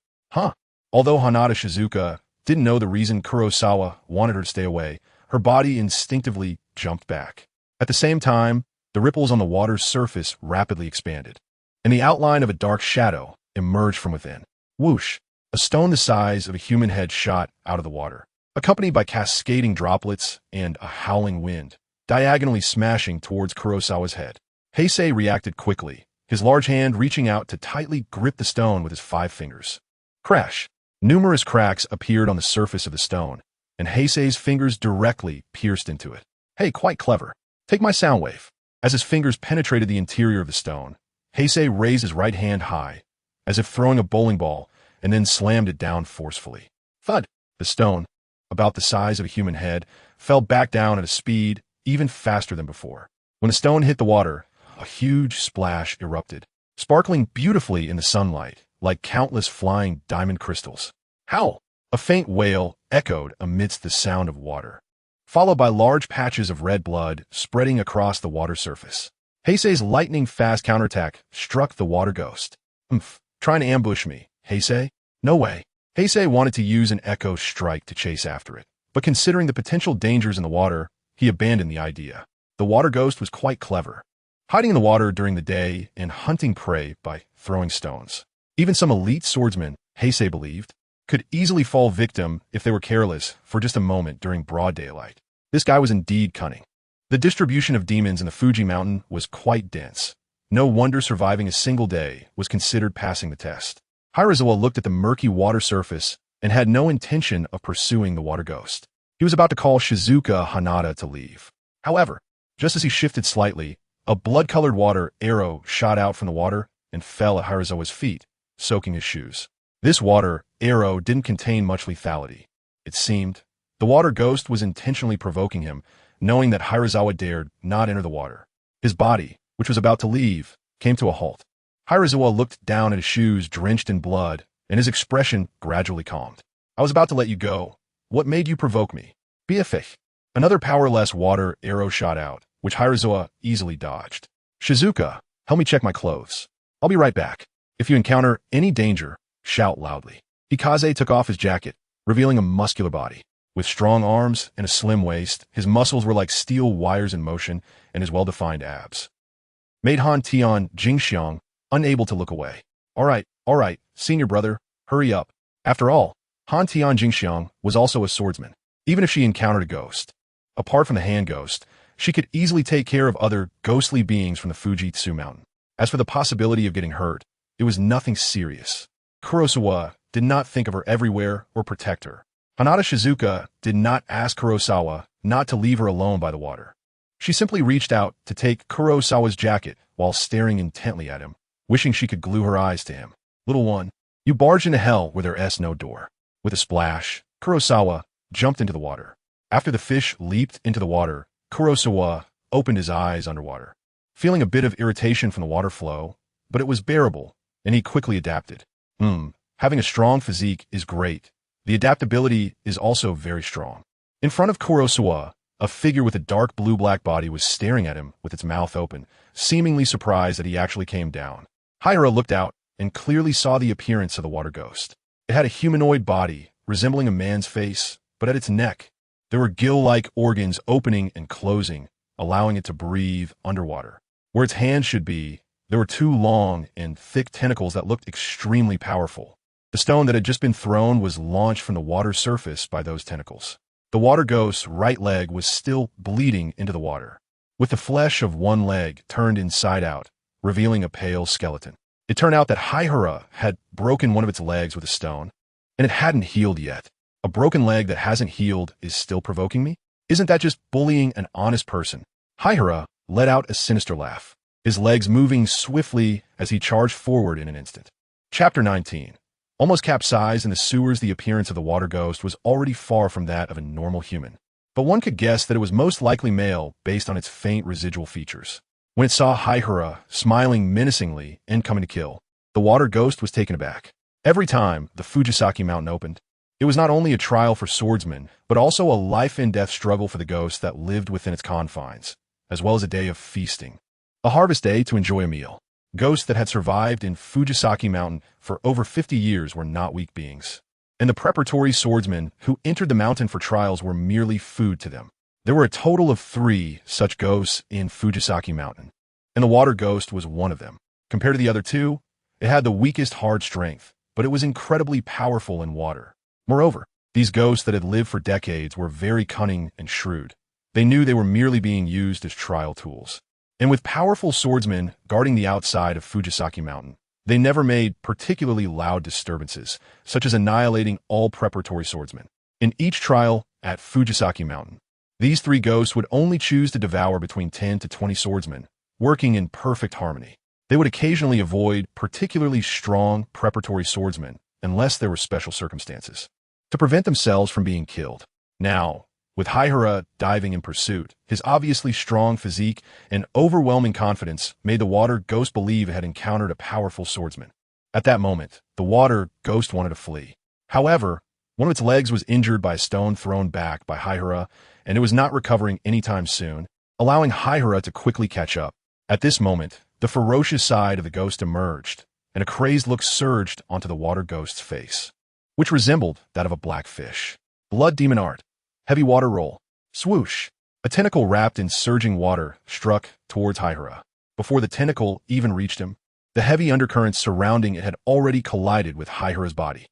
Although Hanada Shizuka didn't know the reason Kurosawa wanted her to stay away, her body instinctively jumped back. At the same time, the ripples on the water's surface rapidly expanded, and the outline of a dark shadow emerged from within. Whoosh! A stone the size of a human head shot out of the water, accompanied by cascading droplets and a howling wind, diagonally smashing towards Kurosawa's head. Heisei reacted quickly, his large hand reaching out to tightly grip the stone with his 5 fingers. Crash! Numerous cracks appeared on the surface of the stone, and Heisei's fingers directly pierced into it. Hey, quite clever. Take my sound wave. As his fingers penetrated the interior of the stone, Heisei raised his right hand high, as if throwing a bowling ball, and then slammed it down forcefully. Thud! The stone, about the size of a human head, fell back down at a speed even faster than before. When the stone hit the water, a huge splash erupted, sparkling beautifully in the sunlight, like countless flying diamond crystals. Howl! A faint wail echoed amidst the sound of water, followed by large patches of red blood spreading across the water surface. Heisei's lightning-fast counterattack struck the water ghost. Trying to ambush me, Heisei? No way. Heisei wanted to use an echo strike to chase after it, but considering the potential dangers in the water, he abandoned the idea. The water ghost was quite clever, hiding in the water during the day and hunting prey by throwing stones. Even some elite swordsmen, Heisei believed, could easily fall victim if they were careless for just a moment during broad daylight. This guy was indeed cunning. The distribution of demons in the Fuji mountain was quite dense. No wonder surviving a single day was considered passing the test. Hirazawa looked at the murky water surface and had no intention of pursuing the water ghost. He was about to call Shizuka Hanada to leave. However, just as he shifted slightly, a blood-colored water arrow shot out from the water and fell at Hirazawa's feet, soaking his shoes. This water arrow didn't contain much lethality. It seemed the water ghost was intentionally provoking him, knowing that Hirazawa dared not enter the water. His body, which was about to leave, came to a halt. Hirazawa looked down at his shoes drenched in blood, and his expression gradually calmed. I was about to let you go. What made you provoke me? Be a fish. Another powerless water arrow shot out, which Hirazawa easily dodged. Shizuka, help me check my clothes. I'll be right back. If you encounter any danger, shout loudly. Hikaze took off his jacket, revealing a muscular body. With strong arms and a slim waist, his muscles were like steel wires in motion, and his well-defined abs made Han Tian Jingxiang unable to look away. All right, senior brother, hurry up. After all, Han Tian Jingxiang was also a swordsman. Even if she encountered a ghost, apart from the hand ghost, she could easily take care of other ghostly beings from the Fujitsu mountain. As for the possibility of getting hurt, it was nothing serious. Kurosawa did not think of her everywhere or protect her. Hanada Shizuka did not ask Kurosawa not to leave her alone by the water. She simply reached out to take Kurosawa's jacket while staring intently at him, wishing she could glue her eyes to him. Little one, you barged into hell where there is no door. With a splash, Kurosawa jumped into the water. After the fish leaped into the water, Kurosawa opened his eyes underwater, feeling a bit of irritation from the water flow, but it was bearable, and he quickly adapted. Having a strong physique is great. The adaptability is also very strong. In front of Kurosawa, a figure with a dark blue-black body was staring at him with its mouth open, seemingly surprised that he actually came down. Haihara looked out and clearly saw the appearance of the water ghost. It had a humanoid body, resembling a man's face, but at its neck, there were gill-like organs opening and closing, allowing it to breathe underwater. Where its hands should be, there were two long and thick tentacles that looked extremely powerful. The stone that had just been thrown was launched from the water's surface by those tentacles. The water ghost's right leg was still bleeding into the water, with the flesh of one leg turned inside out, revealing a pale skeleton. It turned out that Haihara had broken one of its legs with a stone, and it hadn't healed yet. A broken leg that hasn't healed is still provoking me? Isn't that just bullying an honest person? Haihara let out a sinister laugh, his legs moving swiftly as he charged forward in an instant. Chapter 19. Almost capsized in the sewers, the appearance of the water ghost was already far from that of a normal human. But one could guess that it was most likely male based on its faint residual features. When it saw Haihara smiling menacingly and coming to kill, the water ghost was taken aback. Every time the Fujisaki mountain opened, it was not only a trial for swordsmen, but also a life-and-death struggle for the ghosts that lived within its confines, as well as a day of feasting. A harvest day to enjoy a meal. Ghosts that had survived in Fujisaki Mountain for over 50 years were not weak beings, and the preparatory swordsmen who entered the mountain for trials were merely food to them. There were a total of 3 such ghosts in Fujisaki Mountain, and the water ghost was one of them. Compared to the other 2, it had the weakest hard strength, but it was incredibly powerful in water. Moreover, these ghosts that had lived for decades were very cunning and shrewd. They knew they were merely being used as trial tools. And with powerful swordsmen guarding the outside of Fujisaki Mountain, they never made particularly loud disturbances, such as annihilating all preparatory swordsmen. In each trial at Fujisaki Mountain, these 3 ghosts would only choose to devour between 10 to 20 swordsmen, working in perfect harmony. They would occasionally avoid particularly strong preparatory swordsmen, unless there were special circumstances, to prevent themselves from being killed. Now, with Haihara diving in pursuit, his obviously strong physique and overwhelming confidence made the water ghost believe it had encountered a powerful swordsman. At that moment, the water ghost wanted to flee. However, one of its legs was injured by a stone thrown back by Haihara, and it was not recovering anytime soon, allowing Haihara to quickly catch up. At this moment, the ferocious side of the ghost emerged, and a crazed look surged onto the water ghost's face, which resembled that of a black fish. Blood demon art. Heavy water roll. Swoosh. A tentacle wrapped in surging water struck towards Haihara. Before the tentacle even reached him, the heavy undercurrents surrounding it had already collided with Haihara's body.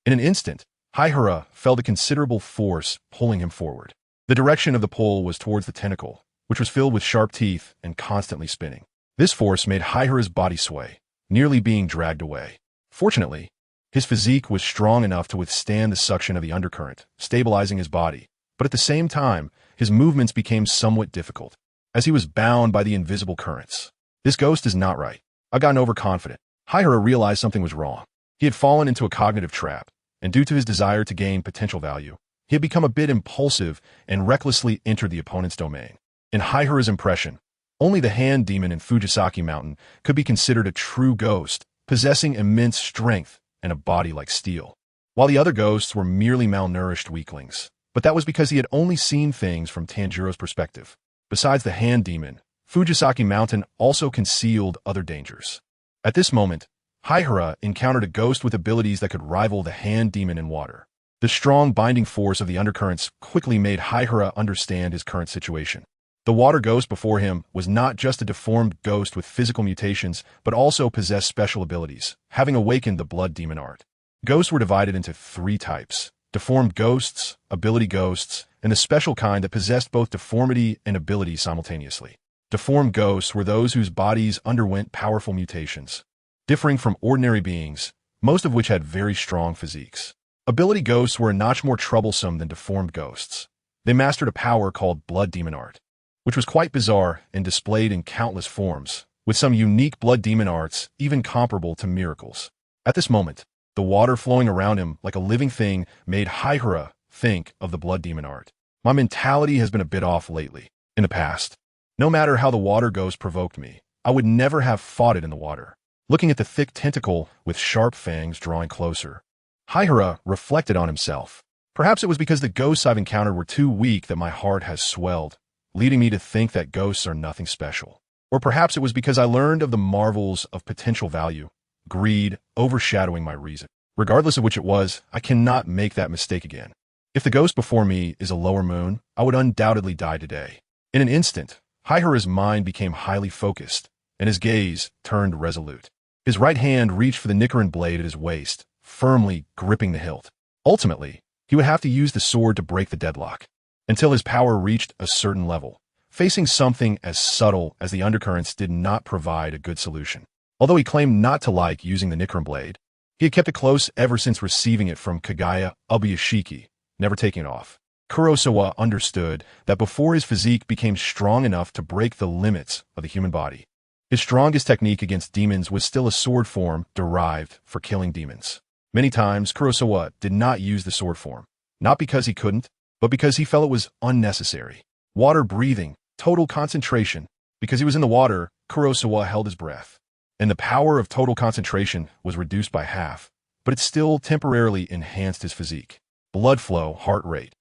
In an instant, Haihara felt a considerable force pulling him forward. The direction of the pull was towards the tentacle, which was filled with sharp teeth and constantly spinning. This force made Haihara's body sway, nearly being dragged away. Fortunately, his physique was strong enough to withstand the suction of the undercurrent, stabilizing his body, but at the same time, his movements became somewhat difficult, as he was bound by the invisible currents. This ghost is not right. I've gotten overconfident. Haihara realized something was wrong. He had fallen into a cognitive trap, and due to his desire to gain potential value, he had become a bit impulsive and recklessly entered the opponent's domain. In Haihara's impression, only the hand demon in Fujisaki Mountain could be considered a true ghost, possessing immense strength and a body like steel, while the other ghosts were merely malnourished weaklings. But that was because he had only seen things from Tanjiro's perspective. Besides the hand demon, Fujisaki Mountain also concealed other dangers. At this moment, Haihara encountered a ghost with abilities that could rival the hand demon in water. The strong binding force of the undercurrents quickly made Haihara understand his current situation. The water ghost before him was not just a deformed ghost with physical mutations, but also possessed special abilities, having awakened the blood demon art. Ghosts were divided into 3 types: deformed ghosts, ability ghosts, and the special kind that possessed both deformity and ability simultaneously. Deformed ghosts were those whose bodies underwent powerful mutations, differing from ordinary beings, most of which had very strong physiques. Ability ghosts were a notch more troublesome than deformed ghosts. They mastered a power called blood demon art, which was quite bizarre and displayed in countless forms, with some unique blood demon arts even comparable to miracles. At this moment, the water flowing around him like a living thing made Haihara think of the blood demon art. My mentality has been a bit off lately. In the past, no matter how the water ghost provoked me, I would never have fought it in the water. Looking at the thick tentacle with sharp fangs drawing closer, Haihara reflected on himself. Perhaps it was because the ghosts I've encountered were too weak that my heart has swelled, leading me to think that ghosts are nothing special. Or perhaps it was because I learned of the marvels of potential value, greed overshadowing my reason. Regardless of which it was, I cannot make that mistake again. If the ghost before me is a lower moon, I would undoubtedly die today. In an instant, Haihara's mind became highly focused, and his gaze turned resolute. His right hand reached for the Nichiren blade at his waist, firmly gripping the hilt. Ultimately, he would have to use the sword to break the deadlock, until his power reached a certain level. Facing something as subtle as the undercurrents did not provide a good solution. Although he claimed not to like using the Nichiren blade, he had kept it close ever since receiving it from Kagaya Ubuyashiki, never taking it off. Kurosawa understood that before his physique became strong enough to break the limits of the human body, his strongest technique against demons was still a sword form derived for killing demons. Many times, Kurosawa did not use the sword form, not because he couldn't, but because he felt it was unnecessary. Water breathing, total concentration. Because he was in the water, Kurosawa held his breath, and the power of total concentration was reduced by half, but it still temporarily enhanced his physique. Blood flow, heart rate,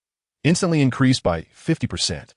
instantly increased by 50%.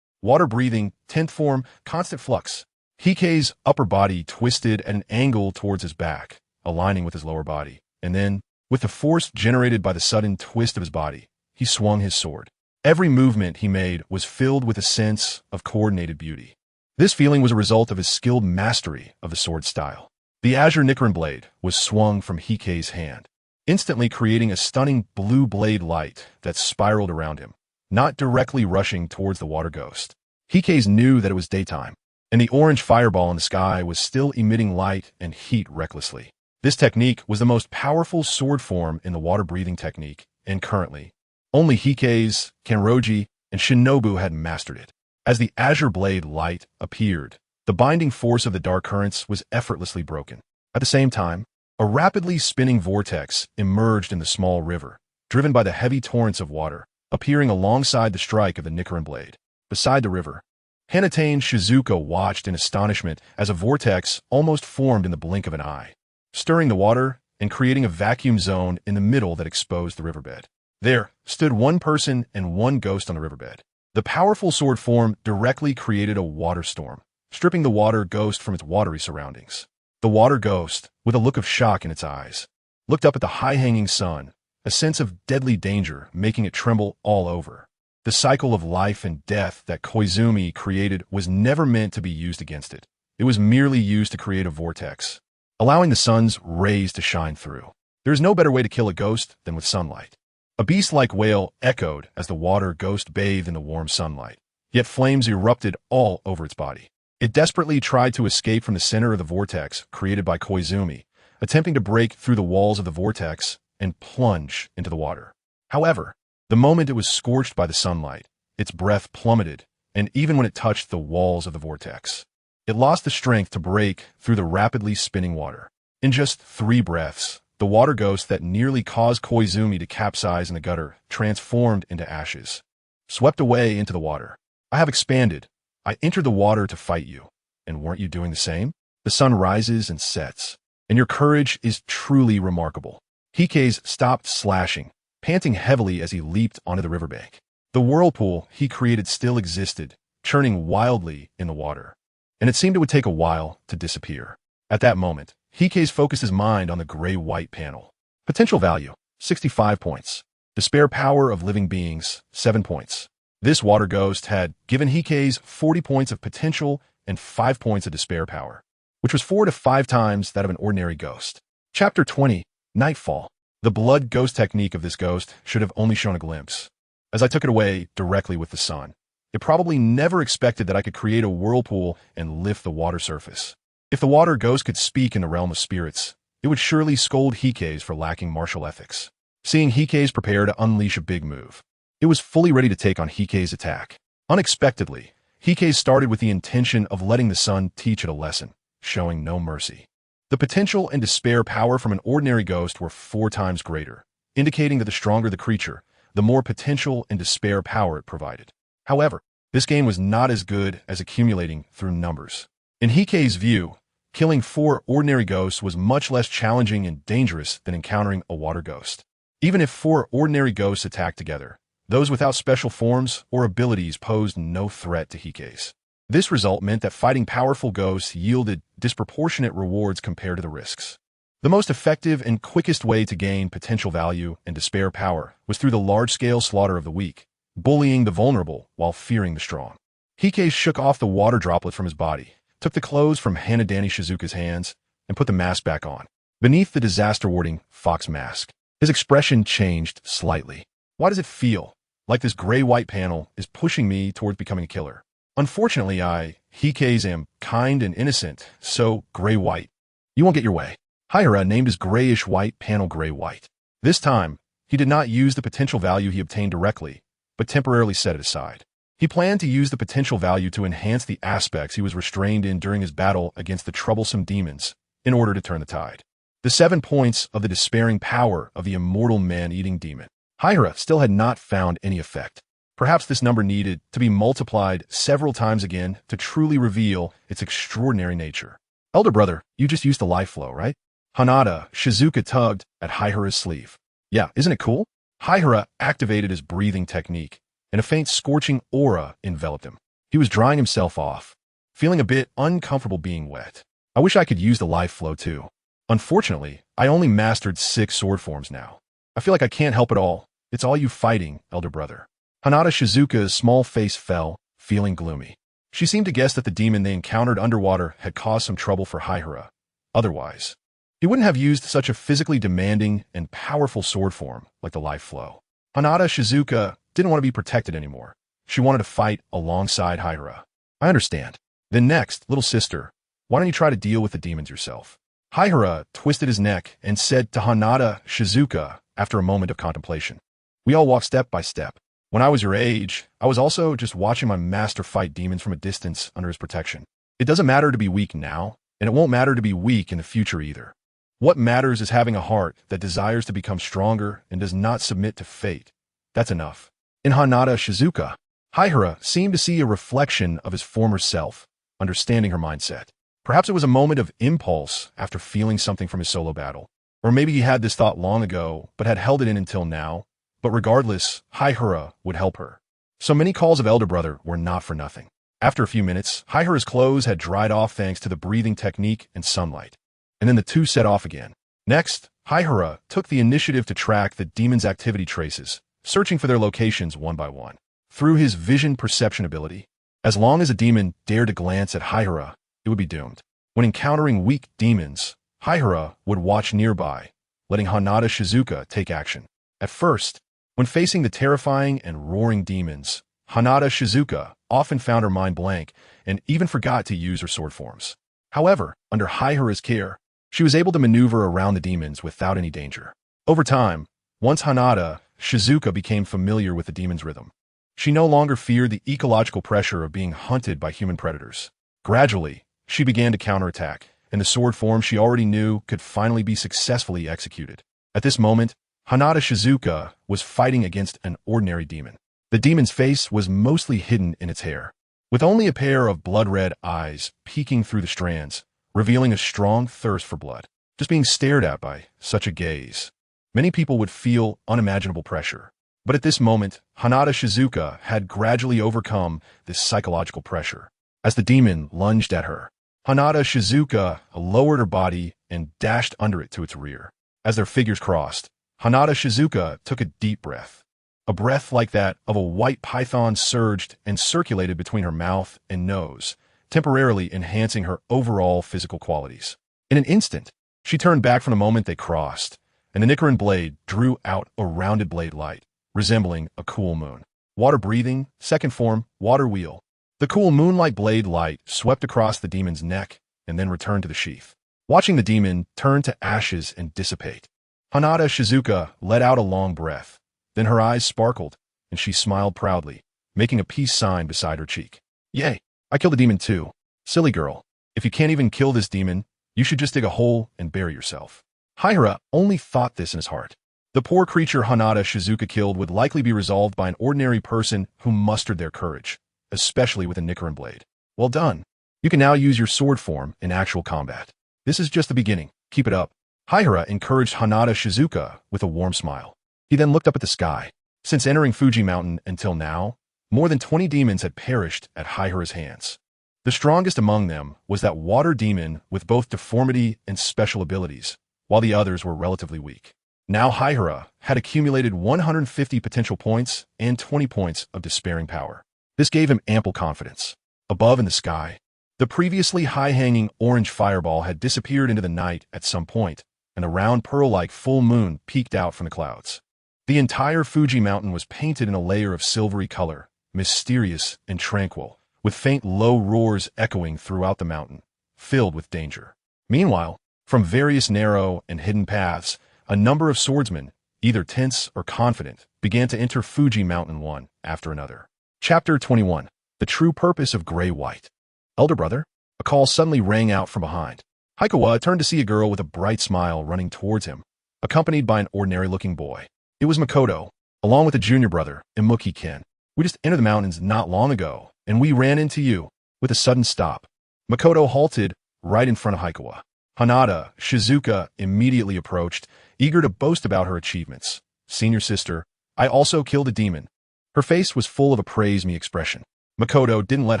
Water breathing, 10th form, constant flux. Heisei's upper body twisted at an angle towards his back, aligning with his lower body, and then, with the force generated by the sudden twist of his body, he swung his sword. Every movement he made was filled with a sense of coordinated beauty. This feeling was a result of his skilled mastery of the sword style. The azure Nichiren blade was swung from Heisei's hand, instantly creating a stunning blue blade light that spiraled around him, not directly rushing towards the water ghost. Heisei knew that it was daytime, and the orange fireball in the sky was still emitting light and heat recklessly. This technique was the most powerful sword form in the water-breathing technique, and currently, only Heisei's, Kanroji, and Shinobu had mastered it. As the azure blade light appeared, the binding force of the dark currents was effortlessly broken. At the same time, a rapidly spinning vortex emerged in the small river, driven by the heavy torrents of water, appearing alongside the strike of the Nichiren blade. Beside the river, Hanatane Shizuka watched in astonishment as a vortex almost formed in the blink of an eye, stirring the water and creating a vacuum zone in the middle that exposed the riverbed. There stood one person and one ghost on the riverbed. The powerful sword form directly created a water storm, stripping the water ghost from its watery surroundings. The water ghost, with a look of shock in its eyes, looked up at the high-hanging sun, a sense of deadly danger making it tremble all over. The cycle of life and death that Koizumi created was never meant to be used against it. It was merely used to create a vortex, allowing the sun's rays to shine through. There is no better way to kill a ghost than with sunlight. A beast-like wail echoed as the water ghost bathed in the warm sunlight, yet flames erupted all over its body. It desperately tried to escape from the center of the vortex created by Koizumi, attempting to break through the walls of the vortex and plunge into the water. However, the moment it was scorched by the sunlight, its breath plummeted, and even when it touched the walls of the vortex, it lost the strength to break through the rapidly spinning water. In just 3 breaths, the water ghost that nearly caused Koizumi to capsize in the gutter transformed into ashes, swept away into the water. I have expanded. I entered the water to fight you, and weren't you doing the same? The sun rises and sets, and your courage is truly remarkable. Heisei stopped slashing, panting heavily as he leaped onto the riverbank. The whirlpool he created still existed, churning wildly in the water, and it seemed it would take a while to disappear. At that moment, Heisei focused his mind on the gray-white panel. Potential value, 65 points. Despair power of living beings, 7 points. This water ghost had given Heisei 40 points of potential and 5 points of despair power, which was 4 to 5 times that of an ordinary ghost. Chapter 20, Nightfall. The blood ghost technique of this ghost should have only shown a glimpse, as I took it away directly with the sun. It probably never expected that I could create a whirlpool and lift the water surface. If the water ghost could speak in the realm of spirits, it would surely scold Heisei for lacking martial ethics. Seeing Heisei prepare to unleash a big move, it was fully ready to take on Heisei's attack. Unexpectedly, Heisei started with the intention of letting the sun teach it a lesson, showing no mercy. The potential and despair power from an ordinary ghost were 4 times greater, indicating that the stronger the creature, the more potential and despair power it provided. However, this game was not as good as accumulating through numbers. In Heisei's view, killing 4 ordinary ghosts was much less challenging and dangerous than encountering a water ghost. Even if 4 ordinary ghosts attacked together, those without special forms or abilities posed no threat to Heisei. This result meant that fighting powerful ghosts yielded disproportionate rewards compared to the risks. The most effective and quickest way to gain potential value and despair power was through the large-scale slaughter of the weak, bullying the vulnerable while fearing the strong. Heisei shook off the water droplet from his body, took the clothes from Hanadani Shizuka's hands, and put the mask back on. Beneath the disaster-warding fox mask, his expression changed slightly. Why does it feel like this gray-white panel is pushing me towards becoming a killer? Unfortunately, Heisei, am kind and innocent, so gray-white. You won't get your way. Haihara named his grayish-white panel gray-white. This time, he did not use the potential value he obtained directly, but temporarily set it aside. He planned to use the potential value to enhance the aspects he was restrained in during his battle against the troublesome demons in order to turn the tide. The 7 points of the despairing power of the immortal man-eating demon. Haihara still had not found any effect. Perhaps this number needed to be multiplied several times again to truly reveal its extraordinary nature. Elder brother, you just used the life flow, right? Hanada Shizuka tugged at Haihara's sleeve. Yeah, isn't it cool? Haihara activated his breathing technique, and a faint scorching aura enveloped him. He was drying himself off, feeling a bit uncomfortable being wet. I wish I could use the life flow too. Unfortunately, I only mastered 6 sword forms now. I feel like I can't help it all. It's all you fighting, elder brother. Hanada Shizuka's small face fell, feeling gloomy. She seemed to guess that the demon they encountered underwater had caused some trouble for Haihara. Otherwise, he wouldn't have used such a physically demanding and powerful sword form like the life flow. Hanada Shizuka didn't want to be protected anymore. She wanted to fight alongside Haihara. I understand. Then next, little sister, why don't you try to deal with the demons yourself? Haihara twisted his neck and said to Hanada Shizuka after a moment of contemplation. We all walk step by step. When I was your age, I was also just watching my master fight demons from a distance under his protection. It doesn't matter to be weak now, and it won't matter to be weak in the future either. What matters is having a heart that desires to become stronger and does not submit to fate. That's enough. In Hanada Shizuka, Haihara seemed to see a reflection of his former self, understanding her mindset. Perhaps it was a moment of impulse after feeling something from his solo battle. Or maybe he had this thought long ago, but had held it in until now. But regardless, Haihara would help her. So many calls of elder brother were not for nothing. After a few minutes, Haihara's clothes had dried off thanks to the breathing technique and sunlight. And then the two set off again. Next, Haihara took the initiative to track the demon's activity traces, searching for their locations one by one. Through his vision perception ability, as long as a demon dared to glance at Haihara, it would be doomed. When encountering weak demons, Haihara would watch nearby, letting Hanada Shizuka take action. At first, when facing the terrifying and roaring demons, Hanada Shizuka often found her mind blank and even forgot to use her sword forms. However, under Haihara's care, she was able to maneuver around the demons without any danger. Over time, once Hanada Shizuka became familiar with the demon's rhythm, she no longer feared the ecological pressure of being hunted by human predators. Gradually, she began to counterattack, and the sword form she already knew could finally be successfully executed. At this moment, Hanada Shizuka was fighting against an ordinary demon. The demon's face was mostly hidden in its hair, with only a pair of blood-red eyes peeking through the strands, revealing a strong thirst for blood. Just being stared at by such a gaze, many people would feel unimaginable pressure. But at this moment, Hanada Shizuka had gradually overcome this psychological pressure. As the demon lunged at her, Hanada Shizuka lowered her body and dashed under it to its rear. As their figures crossed, Hanada Shizuka took a deep breath. A breath like that of a white python surged and circulated between her mouth and nose, temporarily enhancing her overall physical qualities. In an instant, she turned back from the moment they crossed, and the Nicaran blade drew out a rounded blade light, resembling a cool moon. Water breathing, second form, water wheel. The cool moonlight blade light swept across the demon's neck and then returned to the sheath. Watching the demon turn to ashes and dissipate, Hanada Shizuka let out a long breath. Then her eyes sparkled, and she smiled proudly, making a peace sign beside her cheek. Yay, I killed the demon too. Silly girl, if you can't even kill this demon, you should just dig a hole and bury yourself. Haihara only thought this in his heart. The poor creature Hanada Shizuka killed would likely be resolved by an ordinary person who mustered their courage, especially with a Nichiren blade. Well done. You can now use your sword form in actual combat. This is just the beginning. Keep it up. Haihara encouraged Hanada Shizuka with a warm smile. He then looked up at the sky. Since entering Fuji Mountain until now, more than 20 demons had perished at Haihara's hands. The strongest among them was that water demon with both deformity and special abilities, while the others were relatively weak. Now Haihara had accumulated 150 potential points and 20 points of despairing power. This gave him ample confidence. Above in the sky, the previously high-hanging orange fireball had disappeared into the night at some point, and a round pearl-like full moon peeked out from the clouds. The entire Fuji Mountain was painted in a layer of silvery color, mysterious and tranquil, with faint low roars echoing throughout the mountain, filled with danger. Meanwhile, from various narrow and hidden paths, a number of swordsmen, either tense or confident, began to enter Fuji Mountain one after another. Chapter 21. The True Purpose of Gray-White. Elder brother? A call suddenly rang out from behind. Haikawa turned to see a girl with a bright smile running towards him, accompanied by an ordinary-looking boy. It was Makoto, along with a junior brother, Imuki-ken. We just entered the mountains not long ago, and we ran into you. With a sudden stop, Makoto halted right in front of Haikawa. Hanada Shizuka immediately approached, eager to boast about her achievements. Senior sister, I also killed a demon. Her face was full of a praise-me expression. Makoto didn't let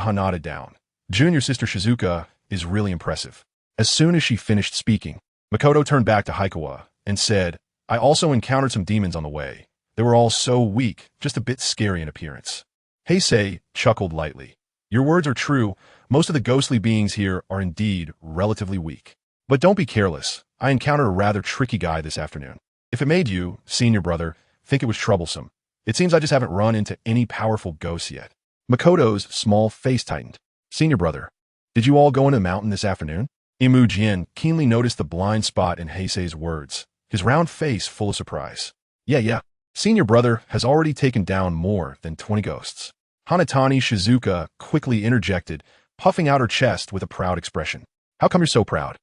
Hanada down. Junior sister Shizuka is really impressive. As soon as she finished speaking, Makoto turned back to Haikawa and said, I also encountered some demons on the way. They were all so weak, just a bit scary in appearance. Heisei chuckled lightly. Your words are true. Most of the ghostly beings here are indeed relatively weak. But don't be careless. I encountered a rather tricky guy this afternoon. If it made you, senior brother, think it was troublesome, it seems I just haven't run into any powerful ghosts yet. Makoto's small face tightened. Senior brother, did you all go into the mountain this afternoon? Imujin keenly noticed the blind spot in Heisei's words, his round face full of surprise. Yeah. Senior brother has already taken down more than 20 ghosts. Hanatani Shizuka quickly interjected, puffing out her chest with a proud expression. How come you're so proud?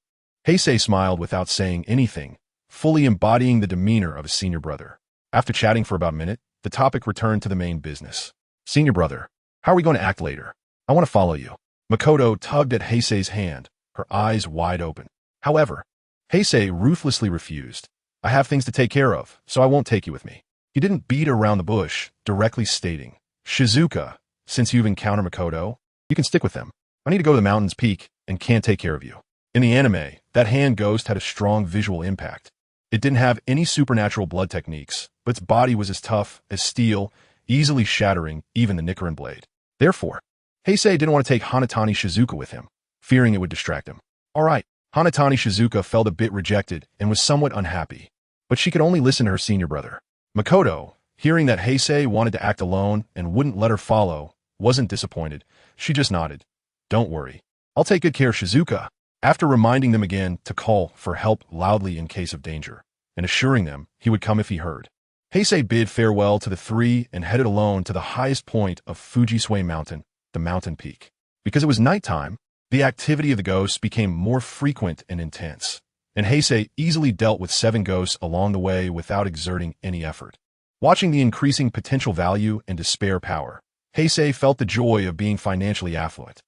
Heisei smiled without saying anything, fully embodying the demeanor of a senior brother. After chatting for about a minute, the topic returned to the main business. Senior brother, how are we going to act later? I want to follow you. Makoto tugged at Heisei's hand, her eyes wide open. However, Heisei ruthlessly refused. I have things to take care of, so I won't take you with me. He didn't beat around the bush, directly stating, Shizuka, since you've encountered Makoto, you can stick with them. I need to go to the mountain's peak and can't take care of you. In the anime, that hand ghost had a strong visual impact. It didn't have any supernatural blood techniques, but its body was as tough as steel, easily shattering even the Nichiren blade. Therefore, Heisei didn't want to take Hanatani Shizuka with him, fearing it would distract him. All right, Hanatani Shizuka felt a bit rejected and was somewhat unhappy, but she could only listen to her senior brother. Makoto, hearing that Heisei wanted to act alone and wouldn't let her follow, wasn't disappointed. She just nodded. Don't worry. I'll take good care of Shizuka. After reminding them again to call for help loudly in case of danger, and assuring them he would come if he heard, Heisei bid farewell to the three and headed alone to the highest point of Fujisui Mountain, the mountain peak. Because it was nighttime, the activity of the ghosts became more frequent and intense, and Heisei easily dealt with 7 ghosts along the way without exerting any effort. Watching the increasing potential value and despair power, Heisei felt the joy of being financially affluent.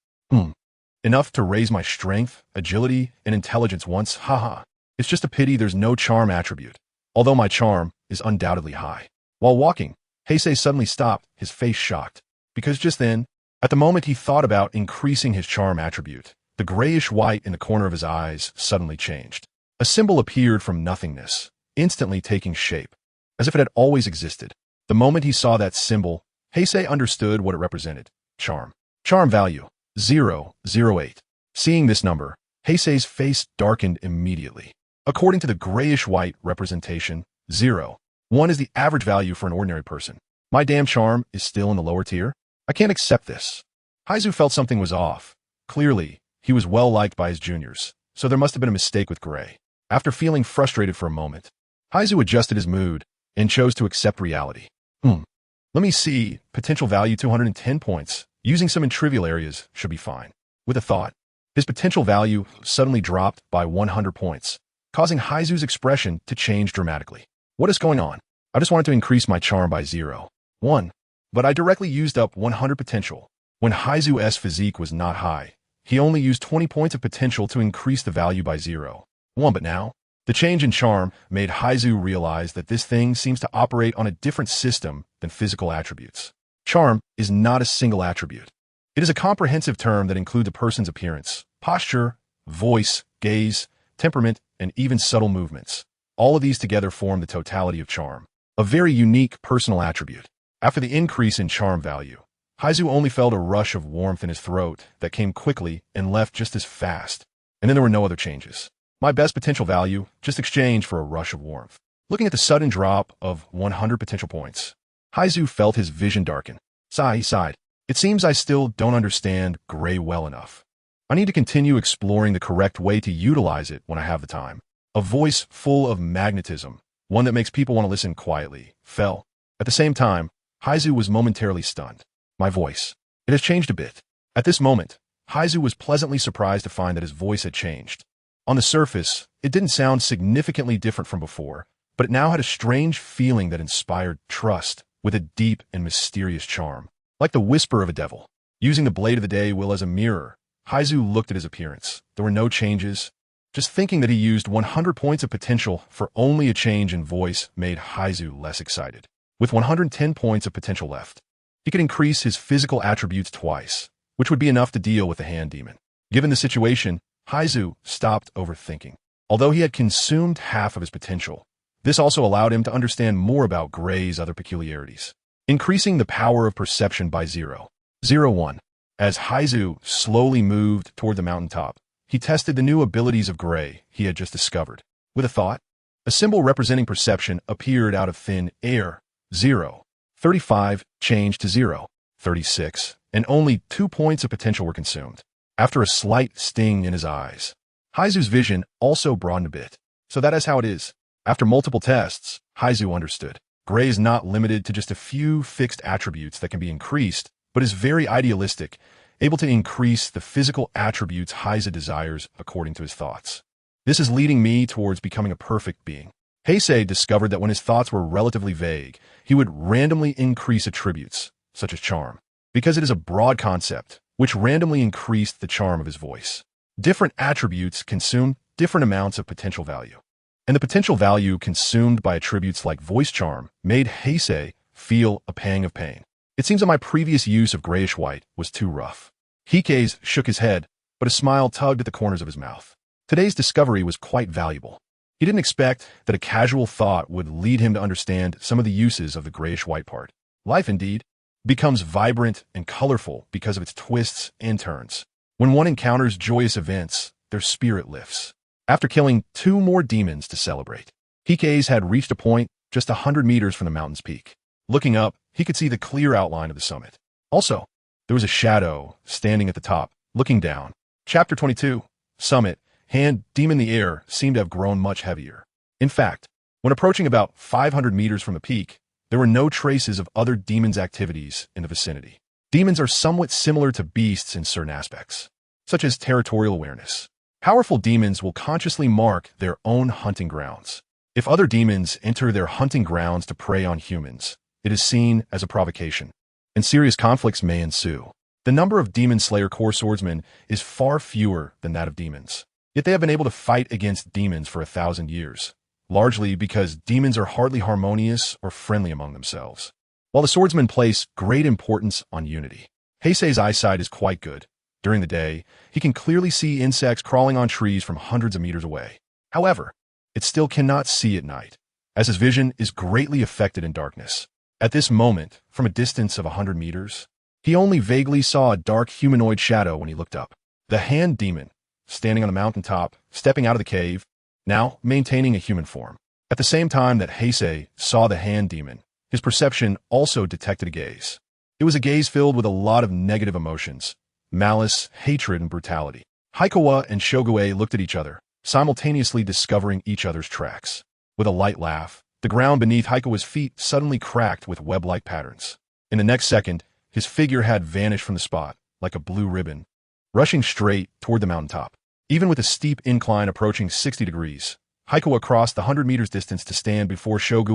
Enough to raise my strength, agility, and intelligence once, haha. It's just a pity there's no charm attribute, although my charm is undoubtedly high. While walking, Heisei suddenly stopped, his face shocked, because just then, at the moment he thought about increasing his charm attribute, the grayish-white in the corner of his eyes suddenly changed. A symbol appeared from nothingness, instantly taking shape, as if it had always existed. The moment he saw that symbol, Heisei understood what it represented. Charm. Charm value. 008. Seeing this number, Heisei's face darkened immediately. According to the grayish-white representation, 1 is the average value for an ordinary person. My damn charm is still in the lower tier? I can't accept this. Heisei felt something was off. Clearly, he was well liked by his juniors, so there must have been a mistake with Gray. After feeling frustrated for a moment, Heisei adjusted his mood and chose to accept reality. Let me see, potential value 210 points. Using some in trivial areas should be fine. With a thought, his potential value suddenly dropped by 100 points, causing Heisei's expression to change dramatically. What is going on? I just wanted to increase my charm by 0.1. But I directly used up 100 potential. When Heisei's physique was not high, he only used 20 points of potential to increase the value by 0.1. But now, the change in charm made Heisei realize that this thing seems to operate on a different system than physical attributes. Charm is not a single attribute. It is a comprehensive term that includes a person's appearance, posture, voice, gaze, temperament, and even subtle movements. All of these together form the totality of charm, a very unique personal attribute. After the increase in charm value, Heisei only felt a rush of warmth in his throat that came quickly and left just as fast. And then there were no other changes. My best potential value just exchanged for a rush of warmth. Looking at the sudden drop of 100 potential points, Heisei felt his vision darken. He sighed. It seems I still don't understand gray well enough. I need to continue exploring the correct way to utilize it when I have the time. A voice full of magnetism, one that makes people want to listen quietly, fell. At the same time, Heisei was momentarily stunned. My voice. It has changed a bit. At this moment, Heisei was pleasantly surprised to find that his voice had changed. On the surface, it didn't sound significantly different from before, but it now had a strange feeling that inspired trust with a deep and mysterious charm, like the whisper of a devil. Using the blade of the day will as a mirror, Heisei looked at his appearance. There were no changes. Just thinking that he used 100 points of potential for only a change in voice made Heisei less excited. With 110 points of potential left, he could increase his physical attributes twice, which would be enough to deal with the hand demon. Given the situation, Heisei stopped overthinking. Although he had consumed half of his potential, this also allowed him to understand more about Gray's other peculiarities, increasing the power of perception by 0.1. As Heisei slowly moved toward the mountaintop, he tested the new abilities of Gray he had just discovered. With a thought, a symbol representing perception appeared out of thin air. 0.35 changed to 0.36, and only 2 points of potential were consumed. After a slight sting in his eyes, Heisei's vision also broadened a bit. So that is how it is. After multiple tests, Heisei understood. Gray is not limited to just a few fixed attributes that can be increased, but is very idealistic, able to increase the physical attributes Heisei desires according to his thoughts. This is leading me towards becoming a perfect being. Heisei discovered that when his thoughts were relatively vague, he would randomly increase attributes, such as charm, because it is a broad concept, which randomly increased the charm of his voice. Different attributes consume different amounts of potential value. And the potential value consumed by attributes like voice charm made Heisei feel a pang of pain. It seems that my previous use of grayish-white was too rough. Heisei shook his head, but a smile tugged at the corners of his mouth. Today's discovery was quite valuable. He didn't expect that a casual thought would lead him to understand some of the uses of the grayish-white part. Life, indeed, becomes vibrant and colorful because of its twists and turns. When one encounters joyous events, their spirit lifts. After killing 2 more demons to celebrate, Heisei had reached a point just 100 meters from the mountain's peak. Looking up, he could see the clear outline of the summit. Also, there was a shadow standing at the top, looking down. Chapter 22, Summit, Hand Demon. The air seemed to have grown much heavier. In fact, when approaching about 500 meters from the peak, there were no traces of other demons' activities in the vicinity. Demons are somewhat similar to beasts in certain aspects, such as territorial awareness. Powerful demons will consciously mark their own hunting grounds. If other demons enter their hunting grounds to prey on humans, it is seen as a provocation, and serious conflicts may ensue. The number of Demon Slayer core swordsmen is far fewer than that of demons, yet they have been able to fight against demons for 1,000 years, largely because demons are hardly harmonious or friendly among themselves. While the swordsmen place great importance on unity, Heisei's eyesight is quite good. During the day, he can clearly see insects crawling on trees from hundreds of meters away. However, it still cannot see at night, as his vision is greatly affected in darkness. At this moment, from a distance of 100 meters, he only vaguely saw a dark humanoid shadow when he looked up. The hand demon, standing on the mountaintop, stepping out of the cave, now maintaining a human form. At the same time that Heisei saw the hand demon, his perception also detected a gaze. It was a gaze filled with a lot of negative emotions, malice, hatred, and brutality. Heikawa and Shogue looked at each other, simultaneously discovering each other's tracks. With a light laugh, the ground beneath Heikawa's feet suddenly cracked with web-like patterns. In the next second, his figure had vanished from the spot, like a blue ribbon, rushing straight toward the mountaintop. Even with a steep incline approaching 60 degrees, Heiko across the 100 meters distance to stand before Shogue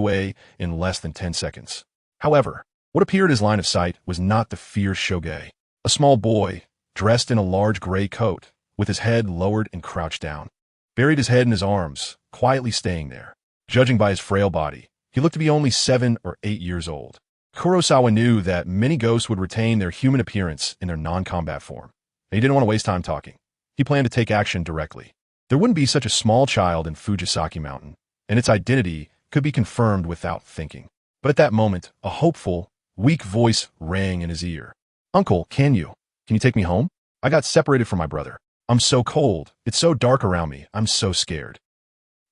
in less than 10 seconds. However, what appeared as line of sight was not the fierce Shogue. A small boy, dressed in a large gray coat, with his head lowered and crouched down, buried his head in his arms, quietly staying there. Judging by his frail body, he looked to be only 7 or 8 years old. Kurosawa knew that many ghosts would retain their human appearance in their non-combat form, and he didn't want to waste time talking. He planned to take action directly. There wouldn't be such a small child in Fujisaki Mountain, and its identity could be confirmed without thinking. But at that moment, a hopeful, weak voice rang in his ear. "Uncle, can you take me home? I got separated from my brother. I'm so cold. It's so dark around me. I'm so scared.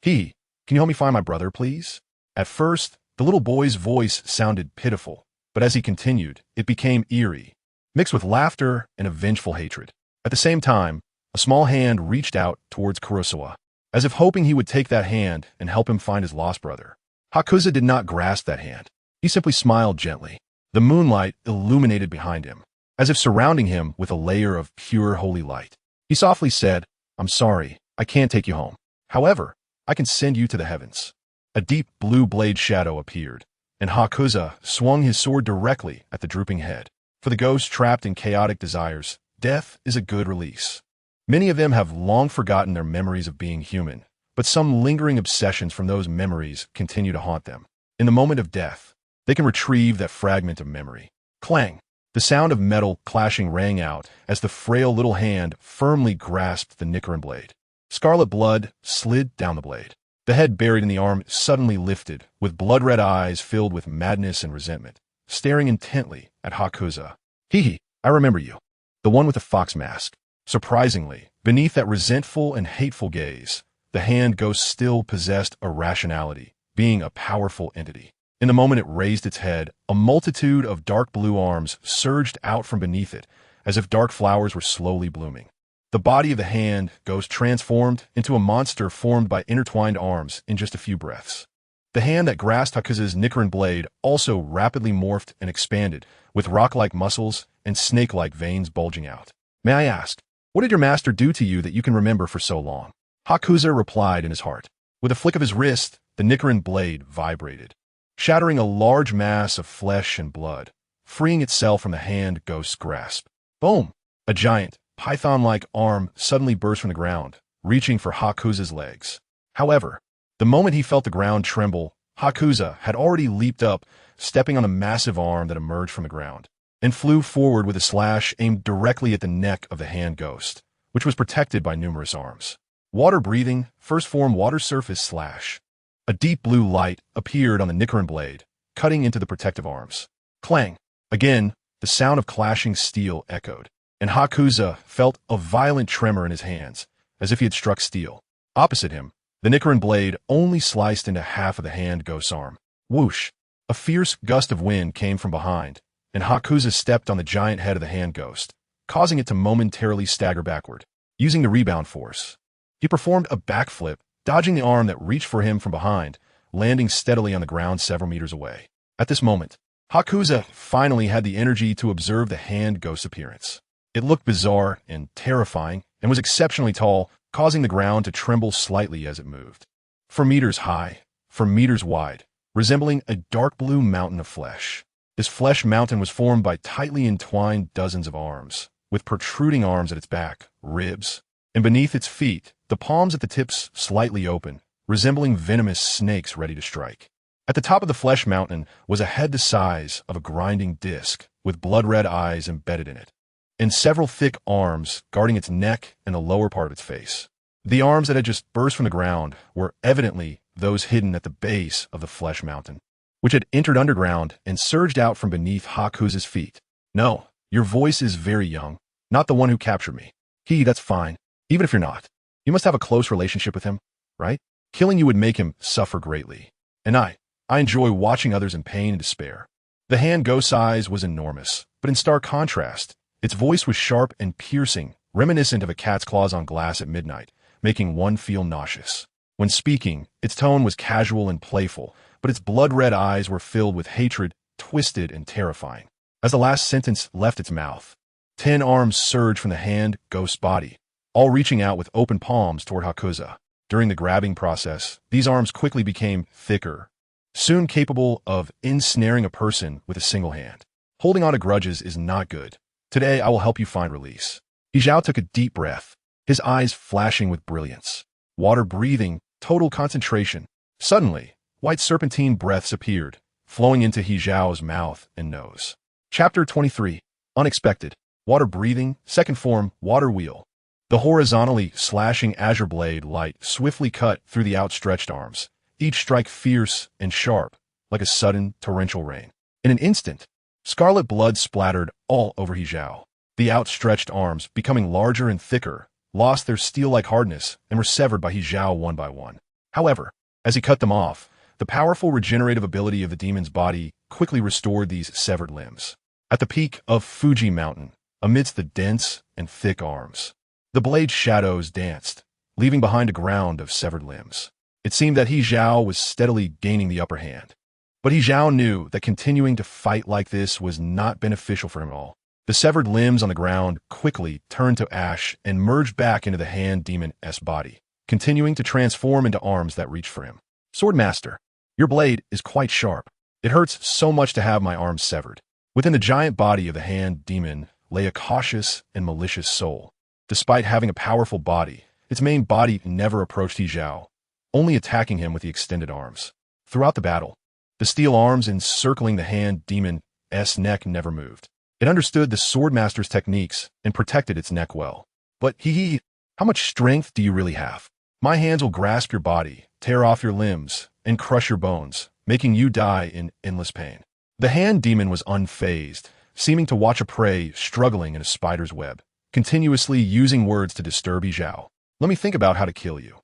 Can you help me find my brother, please?" At first, the little boy's voice sounded pitiful, but as he continued, it became eerie, mixed with laughter and a vengeful hatred. At the same time, a small hand reached out towards Kurosawa, as if hoping he would take that hand and help him find his lost brother. Asakusa did not grasp that hand. He simply smiled gently. The moonlight illuminated behind him, as if surrounding him with a layer of pure holy light. He softly said, "I'm sorry, I can't take you home. However, I can send you to the heavens." A deep blue blade shadow appeared, and Asakusa swung his sword directly at the drooping head. For the ghosts trapped in chaotic desires, death is a good release. Many of them have long forgotten their memories of being human, but some lingering obsessions from those memories continue to haunt them. In the moment of death, they can retrieve that fragment of memory. Clang! The sound of metal clashing rang out as the frail little hand firmly grasped the Nichiren blade. Scarlet blood slid down the blade. The head buried in the arm suddenly lifted, with blood-red eyes filled with madness and resentment, staring intently at Asakusa. I remember you. The one with the fox mask." Surprisingly, beneath that resentful and hateful gaze, the hand ghost still possessed a rationality, being a powerful entity. In the moment it raised its head, a multitude of dark blue arms surged out from beneath it, as if dark flowers were slowly blooming. The body of the hand ghost transformed into a monster formed by intertwined arms in just a few breaths. The hand that grasped Asakusa's Nichiren blade also rapidly morphed and expanded, with rock-like muscles and snake-like veins bulging out. "May I ask, what did your master do to you that you can remember for so long?" Asakusa replied in his heart. With a flick of his wrist, the Nichiren blade vibrated, shattering a large mass of flesh and blood, freeing itself from the hand ghost's grasp. Boom! A giant, python-like arm suddenly burst from the ground, reaching for Asakusa's legs. However, the moment he felt the ground tremble, Asakusa had already leaped up, stepping on a massive arm that emerged from the ground, and flew forward with a slash aimed directly at the neck of the hand ghost, which was protected by numerous arms. Water-breathing, first-form water surface slash. A deep blue light appeared on the Nichiren blade, cutting into the protective arms. Clang! Again, the sound of clashing steel echoed, and Asakusa felt a violent tremor in his hands, as if he had struck steel. Opposite him, the Nichiren blade only sliced into half of the hand ghost's arm. Whoosh! A fierce gust of wind came from behind, and Asakusa stepped on the giant head of the hand ghost, causing it to momentarily stagger backward. Using the rebound force, he performed a backflip, dodging the arm that reached for him from behind, landing steadily on the ground several meters away. At this moment, Asakusa finally had the energy to observe the hand ghost's appearance. It looked bizarre and terrifying, and was exceptionally tall, causing the ground to tremble slightly as it moved. 4 meters high, 4 meters wide, resembling a dark blue mountain of flesh. This flesh mountain was formed by tightly entwined dozens of arms, with protruding arms at its back, ribs, and beneath its feet, the palms at the tips slightly open, resembling venomous snakes ready to strike. At the top of the flesh mountain was a head the size of a grinding disc, with blood-red eyes embedded in it, and several thick arms guarding its neck and the lower part of its face. The arms that had just burst from the ground were evidently those hidden at the base of the flesh mountain, which had entered underground and surged out from beneath Asakusa's feet. "No, your voice is very young, not the one who captured me." That's fine, even if you're not. You must have a close relationship with him, right? Killing you would make him suffer greatly. And I enjoy watching others in pain and despair. The hand ghost's size was enormous, but in stark contrast, its voice was sharp and piercing, reminiscent of a cat's claws on glass at midnight, making one feel nauseous. When speaking, its tone was casual and playful, but its blood-red eyes were filled with hatred, twisted and terrifying. As the last sentence left its mouth, 10 arms surged from the hand ghost's body, all reaching out with open palms toward Asakusa. During the grabbing process, these arms quickly became thicker, soon capable of ensnaring a person with a single hand. Holding on to grudges is not good. Today, I will help you find release. Hizhao took a deep breath, his eyes flashing with brilliance. Water breathing, total concentration. Suddenly, white serpentine breaths appeared, flowing into Hizhao's mouth and nose. Chapter 23. Unexpected. Water breathing, second form, water wheel. The horizontally slashing azure blade light swiftly cut through the outstretched arms, each strike fierce and sharp, like a sudden torrential rain. In an instant, scarlet blood splattered all over Hizhao. The outstretched arms, becoming larger and thicker, lost their steel-like hardness and were severed by Hizhao one by one. However, as he cut them off, the powerful regenerative ability of the demon's body quickly restored these severed limbs. At the peak of Fuji Mountain, amidst the dense and thick arms, the blade's shadows danced, leaving behind a ground of severed limbs. It seemed that Hizhao was steadily gaining the upper hand. But Hizhao knew that continuing to fight like this was not beneficial for him at all. The severed limbs on the ground quickly turned to ash and merged back into the hand demon's body, continuing to transform into arms that reached for him. Swordmaster, your blade is quite sharp. It hurts so much to have my arms severed. Within the giant body of the hand demon lay a cautious and malicious soul. Despite having a powerful body, its main body never approached Hizhao, only attacking him with the extended arms. Throughout the battle, the steel arms encircling the hand demon's neck never moved. It understood the swordmaster's techniques and protected its neck well. But how much strength do you really have? My hands will grasp your body, tear off your limbs, and crush your bones, making you die in endless pain. The hand demon was unfazed, seeming to watch a prey struggling in a spider's web, continuously using words to disturb Hizhao. Let me think about how to kill you.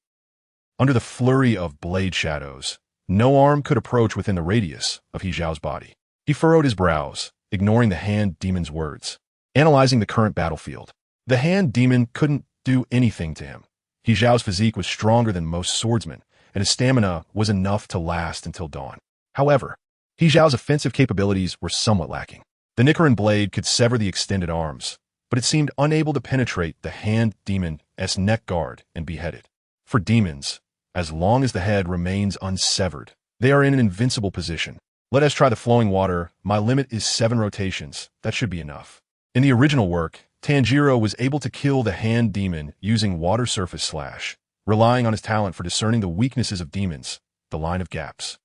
Under the flurry of blade shadows, no arm could approach within the radius of Hizhao's body. He furrowed his brows, ignoring the hand demon's words, analyzing the current battlefield. The hand demon couldn't do anything to him. Hizhao's physique was stronger than most swordsmen, and his stamina was enough to last until dawn. However, Hizhao's offensive capabilities were somewhat lacking. The Nichiren blade could sever the extended arms, but it seemed unable to penetrate the hand demon's neck guard and be beheaded. For demons, as long as the head remains unsevered, they are in an invincible position. Let us try the flowing water. My limit is 7 rotations. That should be enough. In the original work, Tanjiro was able to kill the hand demon using water surface slash, relying on his talent for discerning the weaknesses of demons, the line of gaps.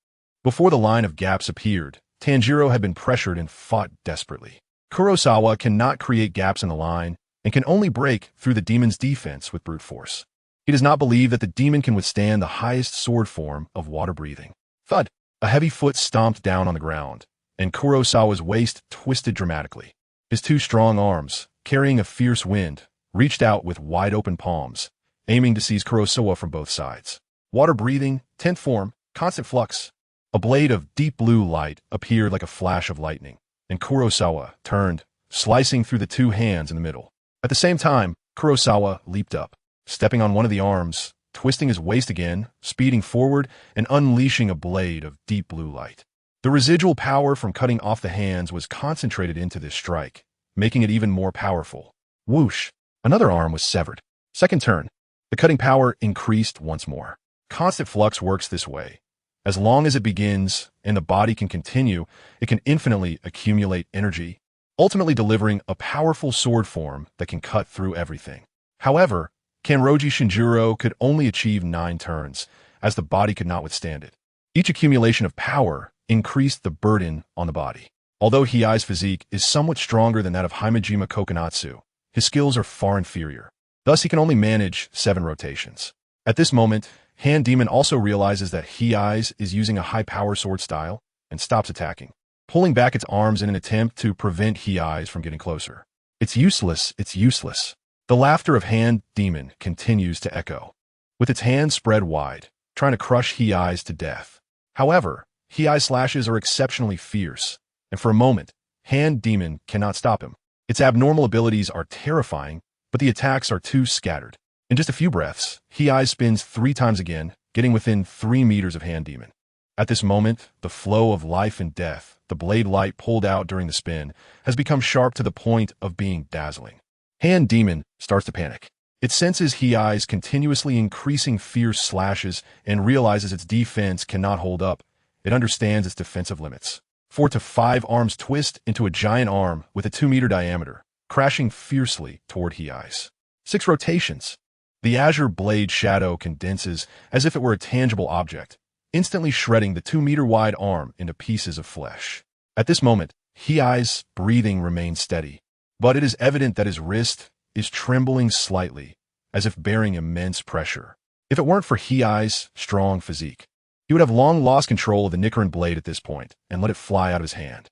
Before the line of gaps appeared, Tanjiro had been pressured and fought desperately. Kurosawa cannot create gaps in the line and can only break through the demon's defense with brute force. He does not believe that the demon can withstand the highest sword form of water breathing. Thud! A heavy foot stomped down on the ground, and Kurosawa's waist twisted dramatically. His 2 strong arms, carrying a fierce wind, reached out with wide-open palms, aiming to seize Kurosawa from both sides. Water breathing, 10th form, constant flux. A blade of deep blue light appeared like a flash of lightning, and Kurosawa turned, slicing through the 2 hands in the middle. At the same time, Kurosawa leaped up, stepping on one of the arms, twisting his waist again, speeding forward, and unleashing a blade of deep blue light. The residual power from cutting off the hands was concentrated into this strike, making it even more powerful. Whoosh! Another arm was severed. Second turn. The cutting power increased once more. Constant flux works this way. As long as it begins and the body can continue, it can infinitely accumulate energy, ultimately delivering a powerful sword form that can cut through everything. However, Kanroji Shinjuro could only achieve 9 turns, as the body could not withstand it. Each accumulation of power increased the burden on the body. Although Hiei's physique is somewhat stronger than that of Himejima Kokonatsu, his skills are far inferior. Thus, he can only manage 7 rotations. At this moment, Hand Demon also realizes that Hiei's is using a high-power sword style and stops attacking, pulling back its arms in an attempt to prevent Hiei's from getting closer. It's useless, it's useless. The laughter of Hand Demon continues to echo, with its hands spread wide, trying to crush Hiei's to death. However, Hiei's slashes are exceptionally fierce, and for a moment, Hand Demon cannot stop him. Its abnormal abilities are terrifying, but the attacks are too scattered. In just a few breaths, Hiei spins 3 times again, getting within 3 meters of Hand Demon. At this moment, the flow of life and death, the blade light pulled out during the spin, has become sharp to the point of being dazzling. Hand Demon starts to panic. It senses Heisei's continuously increasing fierce slashes and realizes its defense cannot hold up. It understands its defensive limits. 4 to 5 arms twist into a giant arm with a 2-meter diameter, crashing fiercely toward Heisei. 6 rotations. The azure blade shadow condenses as if it were a tangible object, instantly shredding the 2-meter wide arm into pieces of flesh. At this moment, Heisei's breathing remains steady, but it is evident that his wrist is trembling slightly, as if bearing immense pressure. If it weren't for Heisei's strong physique, he would have long lost control of the Nichiren blade at this point and let it fly out of his hand.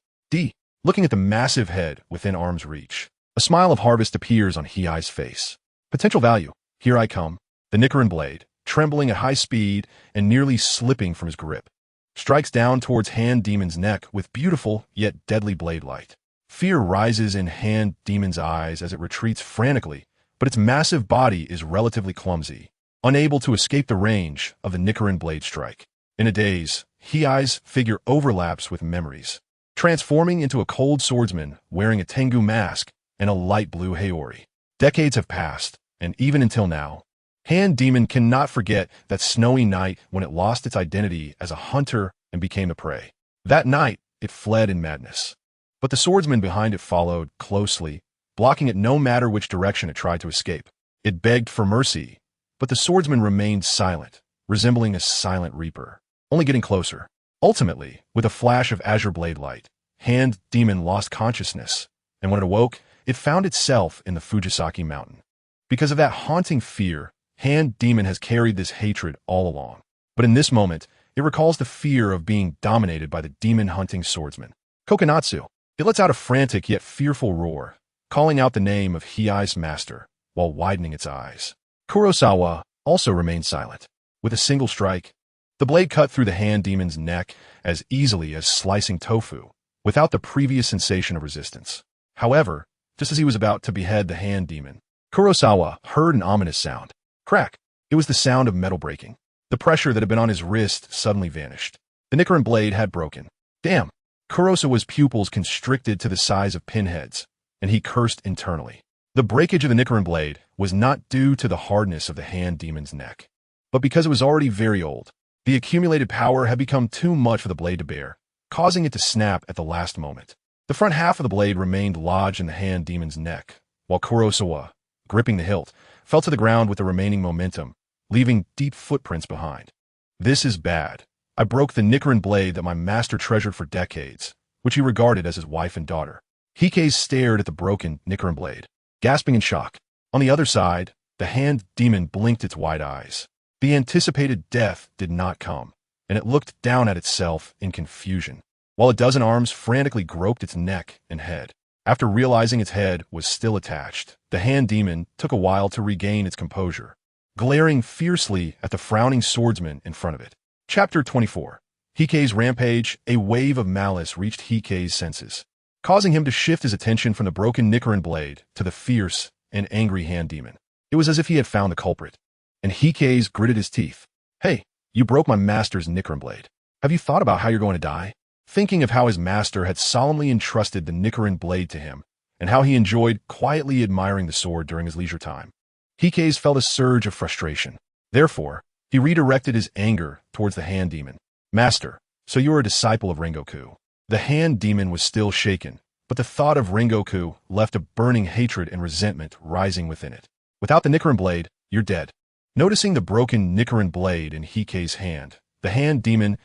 Looking at the massive head within arm's reach, a smile of harvest appears on Heisei's face. Potential value. Here I come. The Nichiren blade, trembling at high speed and nearly slipping from his grip, strikes down towards Hand Demon's neck with beautiful yet deadly blade light. Fear rises in Hand Demon's eyes as it retreats frantically, but its massive body is relatively clumsy, unable to escape the range of the Nichiren blade strike. In a daze, Heisei's figure overlaps with memories, transforming into a cold swordsman wearing a Tengu mask and a light blue haori. Decades have passed, and even until now, Hand Demon cannot forget that snowy night when it lost its identity as a hunter and became a prey. That night, it fled in madness. But the swordsman behind it followed closely, blocking it no matter which direction it tried to escape. It begged for mercy, but the swordsman remained silent, resembling a silent reaper, only getting closer. Ultimately, with a flash of azure blade light, Hand Demon lost consciousness, and when it awoke, it found itself in the Fujisaki mountain. Because of that haunting fear, Hand Demon has carried this hatred all along. But in this moment, it recalls the fear of being dominated by the demon-hunting swordsman. Kokonatsu. It lets out a frantic yet fearful roar, calling out the name of Heisei's master, while widening its eyes. Kurosawa also remained silent. With a single strike, the blade cut through the Hand Demon's neck as easily as slicing tofu, without the previous sensation of resistance. However, just as he was about to behead the Hand Demon, Kurosawa heard an ominous sound. Crack! It was the sound of metal breaking. The pressure that had been on his wrist suddenly vanished. The Nichiren blade had broken. Damn! Kurosawa's pupils constricted to the size of pinheads, and he cursed internally. The breakage of the Nichiren blade was not due to the hardness of the Hand Demon's neck, but because it was already very old. The accumulated power had become too much for the blade to bear, causing it to snap at the last moment. The front half of the blade remained lodged in the Hand Demon's neck, while Kurosawa, gripping the hilt, fell to the ground with the remaining momentum, leaving deep footprints behind. This is bad. I broke the Nichiren blade that my master treasured for decades, which he regarded as his wife and daughter. Heisei stared at the broken Nichiren blade, gasping in shock. On the other side, the Hand Demon blinked its wide eyes. The anticipated death did not come, and it looked down at itself in confusion, while a dozen arms frantically groped its neck and head. After realizing its head was still attached, the Hand Demon took a while to regain its composure, glaring fiercely at the frowning swordsman in front of it. Chapter 24. Heisei's rampage. A wave of malice reached Heisei's senses, causing him to shift his attention from the broken Nichiren blade to the fierce and angry Hand Demon. It was as if he had found the culprit, and Heisei gritted his teeth. Hey, you broke my master's Nichiren blade. Have you thought about how you're going to die? Thinking of how his master had solemnly entrusted the Nichiren blade to him, and how he enjoyed quietly admiring the sword during his leisure time, Heisei felt a surge of frustration. Therefore, he redirected his anger towards the Hand Demon. Master, so you are a disciple of Rengoku. The Hand Demon was still shaken, but the thought of Rengoku left a burning hatred and resentment rising within it. Without the Nichiren blade, you're dead. Noticing the broken Nichiren blade in Heisei's hand, the Hand Demon's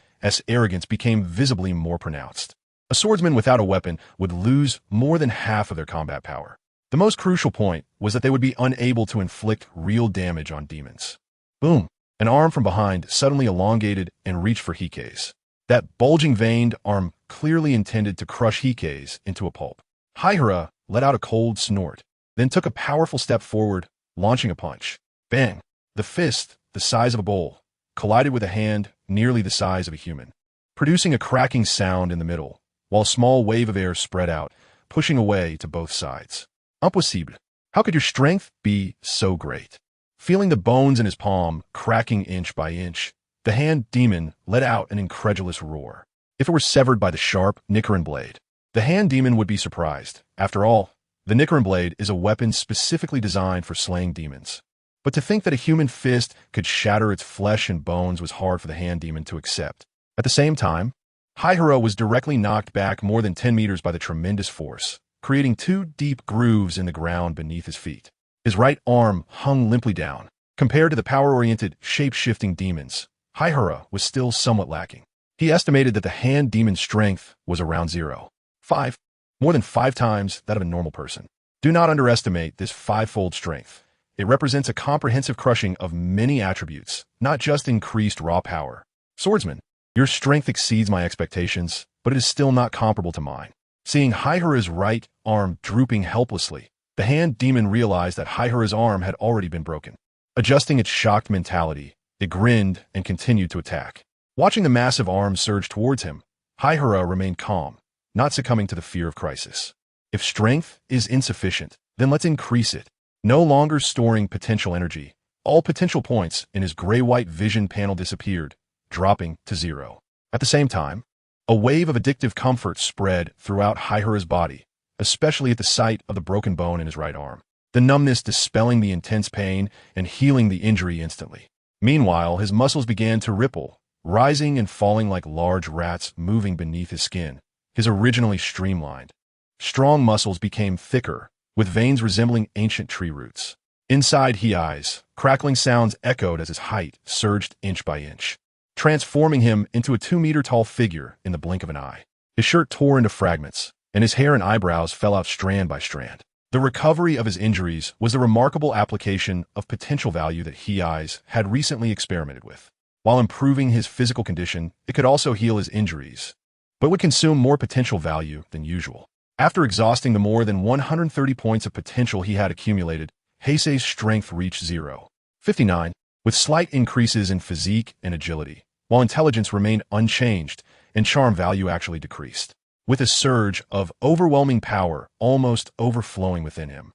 arrogance became visibly more pronounced. A swordsman without a weapon would lose more than half of their combat power. The most crucial point was that they would be unable to inflict real damage on demons. Boom! An arm from behind suddenly elongated and reached for Heisei's. That bulging-veined arm clearly intended to crush Heisei's into a pulp. Haihara let out a cold snort, then took a powerful step forward, launching a punch. Bang! The fist, the size of a bowl, collided with a hand nearly the size of a human, producing a cracking sound in the middle, while a small wave of air spread out, pushing away to both sides. Impossible. How could your strength be so great? Feeling the bones in his palm cracking inch by inch, the Hand Demon let out an incredulous roar. If it were severed by the sharp Nichiren blade, the Hand Demon would be surprised. After all, the Nichiren blade is a weapon specifically designed for slaying demons. But to think that a human fist could shatter its flesh and bones was hard for the hand demon to accept. At the same time, Haihara was directly knocked back more than 10 meters by the tremendous force, creating 2 deep grooves in the ground beneath his feet. His right arm hung limply down. Compared to the power-oriented, shape-shifting demons, Haihara was still somewhat lacking. He estimated that the hand demon's strength was around 0.5, more than 5 times that of a normal person. Do not underestimate this 5-fold strength. It represents a comprehensive crushing of many attributes, not just increased raw power. Swordsman, your strength exceeds my expectations, but it is still not comparable to mine. Seeing Haihara's right arm drooping helplessly, the hand demon realized that Haihara's arm had already been broken. Adjusting its shocked mentality, it grinned and continued to attack. Watching the massive arm surge towards him, Haihara remained calm, not succumbing to the fear of crisis. If strength is insufficient, then let's increase it. No longer storing potential energy, all potential points in his gray-white vision panel disappeared, dropping to 0. At the same time, a wave of addictive comfort spread throughout Haihara's body, especially at the sight of the broken bone in his right arm, the numbness dispelling the intense pain and healing the injury instantly. Meanwhile, his muscles began to ripple, rising and falling like large rats moving beneath his skin. His originally streamlined, strong muscles became thicker, with veins resembling ancient tree roots. Inside Heisei, crackling sounds echoed as his height surged inch by inch, transforming him into a 2-meter-tall figure in the blink of an eye. His shirt tore into fragments, and his hair and eyebrows fell out strand by strand. The recovery of his injuries was the remarkable application of potential value that Heisei had recently experimented with. While improving his physical condition, it could also heal his injuries, but would consume more potential value than usual. After exhausting the more than 130 points of potential he had accumulated, Heisei's strength reached 0.59, with slight increases in physique and agility, while intelligence remained unchanged and charm value actually decreased. With a surge of overwhelming power almost overflowing within him,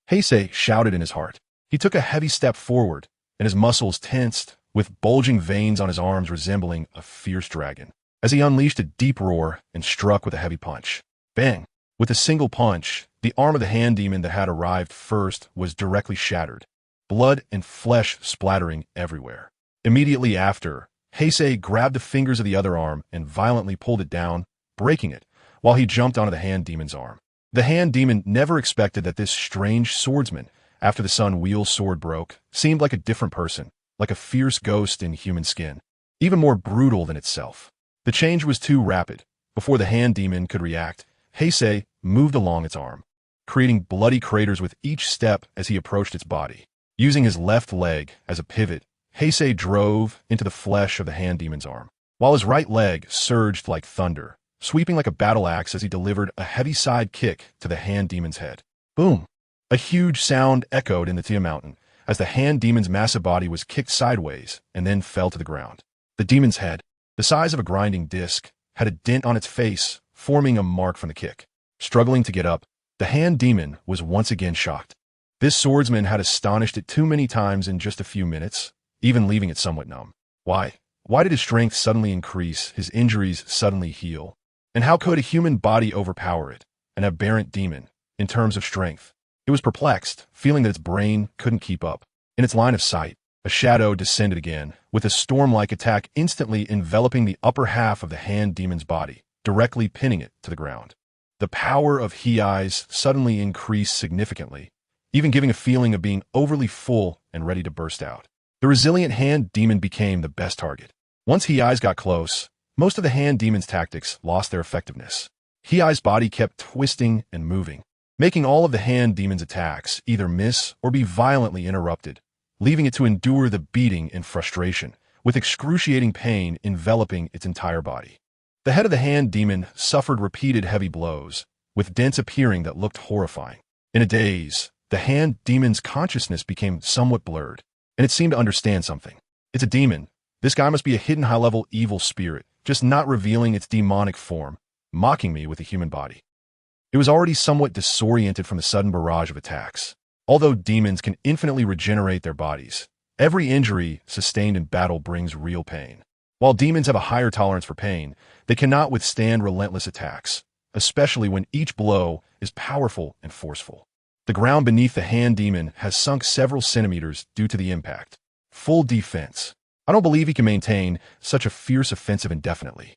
Heisei shouted in his heart. He took a heavy step forward, and his muscles tensed, with bulging veins on his arms resembling a fierce dragon, as he unleashed a deep roar and struck with a heavy punch. Bang! With a single punch, the arm of the hand demon that had arrived first was directly shattered, blood and flesh splattering everywhere. Immediately after, Heisei grabbed the fingers of the other arm and violently pulled it down, breaking it, while he jumped onto the hand demon's arm. The hand demon never expected that this strange swordsman, after the sun wheel's sword broke, seemed like a different person, like a fierce ghost in human skin, even more brutal than itself. The change was too rapid. Before the hand demon could react, Heisei moved along its arm, creating bloody craters with each step as he approached its body. Using his left leg as a pivot, Heisei drove into the flesh of the hand demon's arm, while his right leg surged like thunder, sweeping like a battle axe as he delivered a heavy side kick to the hand demon's head. Boom! A huge sound echoed in the Tia Mountain as the hand demon's massive body was kicked sideways and then fell to the ground. The demon's head, the size of a grinding disc, had a dent on its face, forming a mark from the kick. Struggling to get up, the hand demon was once again shocked. This swordsman had astonished it too many times in just a few minutes, even leaving it somewhat numb. Why? Why did his strength suddenly increase, his injuries suddenly heal? And how could a human body overpower it, an aberrant demon, in terms of strength? It was perplexed, feeling that its brain couldn't keep up. In its line of sight, a shadow descended again, with a storm-like attack instantly enveloping the upper half of the hand demon's body, directly pinning it to the ground. The power of Heisei suddenly increased significantly, even giving a feeling of being overly full and ready to burst out. The resilient hand demon became the best target. Once Heisei got close, most of the hand demon's tactics lost their effectiveness. Heisei's body kept twisting and moving, making all of the hand demon's attacks either miss or be violently interrupted, leaving it to endure the beating in frustration, with excruciating pain enveloping its entire body. The head of the hand demon suffered repeated heavy blows, with dents appearing that looked horrifying. In a daze, the hand demon's consciousness became somewhat blurred, and it seemed to understand something. It's a demon. This guy must be a hidden high-level evil spirit, just not revealing its demonic form, mocking me with a human body. It was already somewhat disoriented from the sudden barrage of attacks. Although demons can infinitely regenerate their bodies, every injury sustained in battle brings real pain. While demons have a higher tolerance for pain, they cannot withstand relentless attacks, especially when each blow is powerful and forceful. The ground beneath the hand demon has sunk several centimeters due to the impact. Full defense. I don't believe he can maintain such a fierce offensive indefinitely.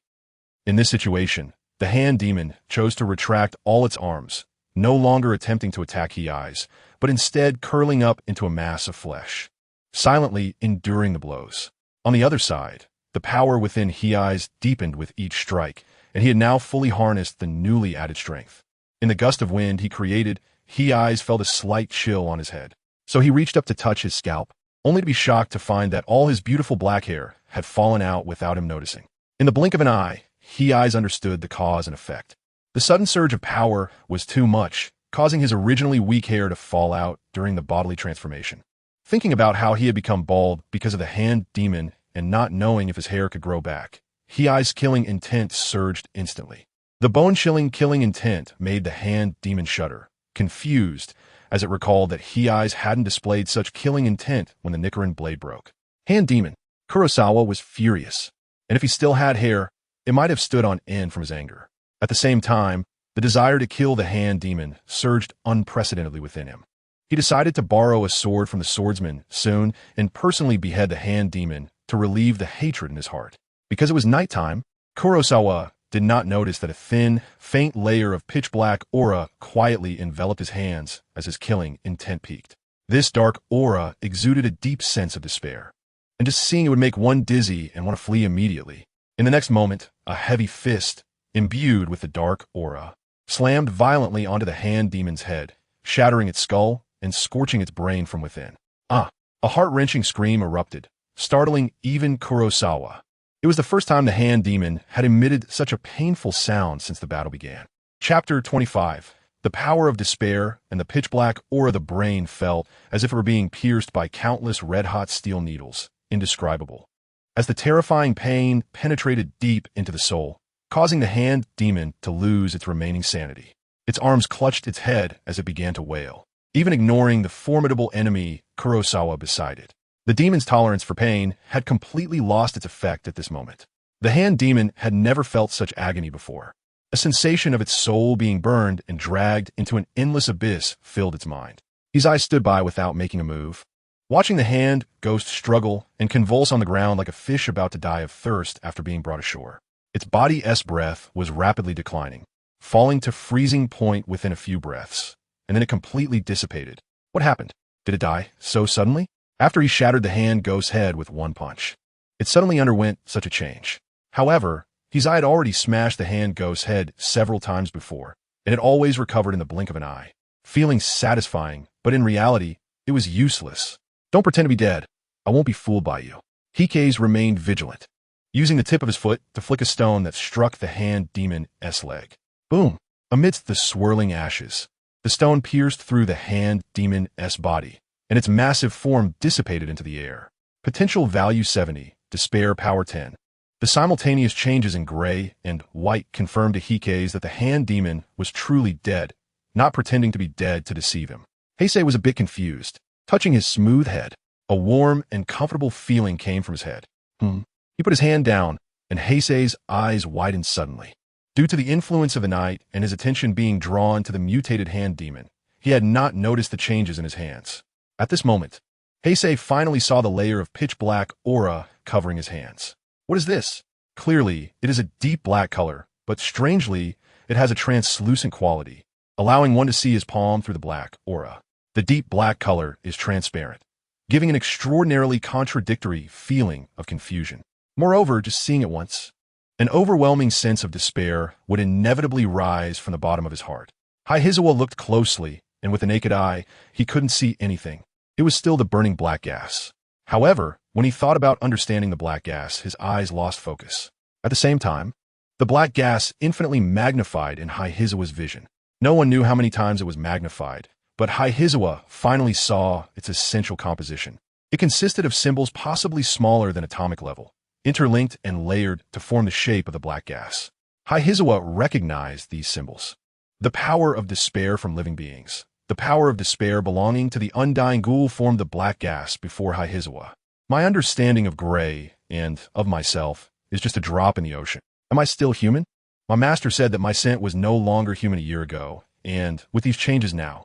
In this situation, the hand demon chose to retract all its arms, no longer attempting to attack Heisei, but instead curling up into a mass of flesh, silently enduring the blows. On the other side, the power within Heisei deepened with each strike, and he had now fully harnessed the newly added strength. In the gust of wind he created, Heisei felt a slight chill on his head. So he reached up to touch his scalp, only to be shocked to find that all his beautiful black hair had fallen out without him noticing. In the blink of an eye, Heisei understood the cause and effect. The sudden surge of power was too much, causing his originally weak hair to fall out during the bodily transformation. Thinking about how he had become bald because of the hand demon and not knowing if his hair could grow back, Heisei's killing intent surged instantly. The bone-chilling killing intent made the hand demon shudder, confused, as it recalled that Heisei hadn't displayed such killing intent when the Nichiren blade broke. Hand demon. Kurosawa was furious, and if he still had hair, it might have stood on end from his anger. At the same time, the desire to kill the hand demon surged unprecedentedly within him. He decided to borrow a sword from the swordsman soon and personally behead the hand demon to relieve the hatred in his heart. Because it was nighttime, Kurosawa did not notice that a thin, faint layer of pitch-black aura quietly enveloped his hands as his killing intent peaked. This dark aura exuded a deep sense of despair, and just seeing it would make one dizzy and want to flee immediately. In the next moment, a heavy fist, imbued with the dark aura, slammed violently onto the hand demon's head, shattering its skull and scorching its brain from within. A heart-wrenching scream erupted, startling even Kurosawa. It was the first time the hand demon had emitted such a painful sound since the battle began. Chapter 25. The power of despair and the pitch-black aura of the brain felt as if it were being pierced by countless red-hot steel needles, indescribable. As the terrifying pain penetrated deep into the soul, causing the hand demon to lose its remaining sanity. Its arms clutched its head as it began to wail, even ignoring the formidable enemy Kurosawa beside it. The demon's tolerance for pain had completely lost its effect at this moment. The hand demon had never felt such agony before. A sensation of its soul being burned and dragged into an endless abyss filled its mind. His eyes stood by without making a move, watching the hand ghost struggle and convulse on the ground like a fish about to die of thirst after being brought ashore. Its body's breath was rapidly declining, falling to freezing point within a few breaths, and then it completely dissipated. What happened? Did it die so suddenly? After he shattered the hand ghost's head with one punch, it suddenly underwent such a change. However, Heisei had already smashed the hand ghost's head several times before, and it always recovered in the blink of an eye. Feeling satisfying, but in reality, it was useless. Don't pretend to be dead. I won't be fooled by you. Heisei remained vigilant, using the tip of his foot to flick a stone that struck the hand demon's leg. Boom! Amidst the swirling ashes, the stone pierced through the hand demon's body, and its massive form dissipated into the air. Potential value 70, despair power 10. The simultaneous changes in gray and white confirmed to Heisei that the hand demon was truly dead, not pretending to be dead to deceive him. Heisei was a bit confused. Touching his smooth head, a warm and comfortable feeling came from his head. He put his hand down, and Heisei's eyes widened suddenly. Due to the influence of the night and his attention being drawn to the mutated hand demon, he had not noticed the changes in his hands. At this moment, Heisei finally saw the layer of pitch-black aura covering his hands. What is this? Clearly, it is a deep black color, but strangely, it has a translucent quality, allowing one to see his palm through the black aura. The deep black color is transparent, giving an extraordinarily contradictory feeling of confusion. Moreover, just seeing it once, an overwhelming sense of despair would inevitably rise from the bottom of his heart. Heisei looked closely, and with the naked eye, he couldn't see anything. It was still the burning black gas. However, when he thought about understanding the black gas, his eyes lost focus. At the same time, the black gas infinitely magnified in Heisei's vision. No one knew how many times it was magnified, but Heisei finally saw its essential composition. It consisted of symbols possibly smaller than atomic level, interlinked and layered to form the shape of the black gas. Heisei recognized these symbols. The power of despair from living beings. The power of despair belonging to the undying ghoul formed the black gas before Heisei. My understanding of gray and of myself is just a drop in the ocean. Am I still human? My master said that my scent was no longer human a year ago, and with these changes now,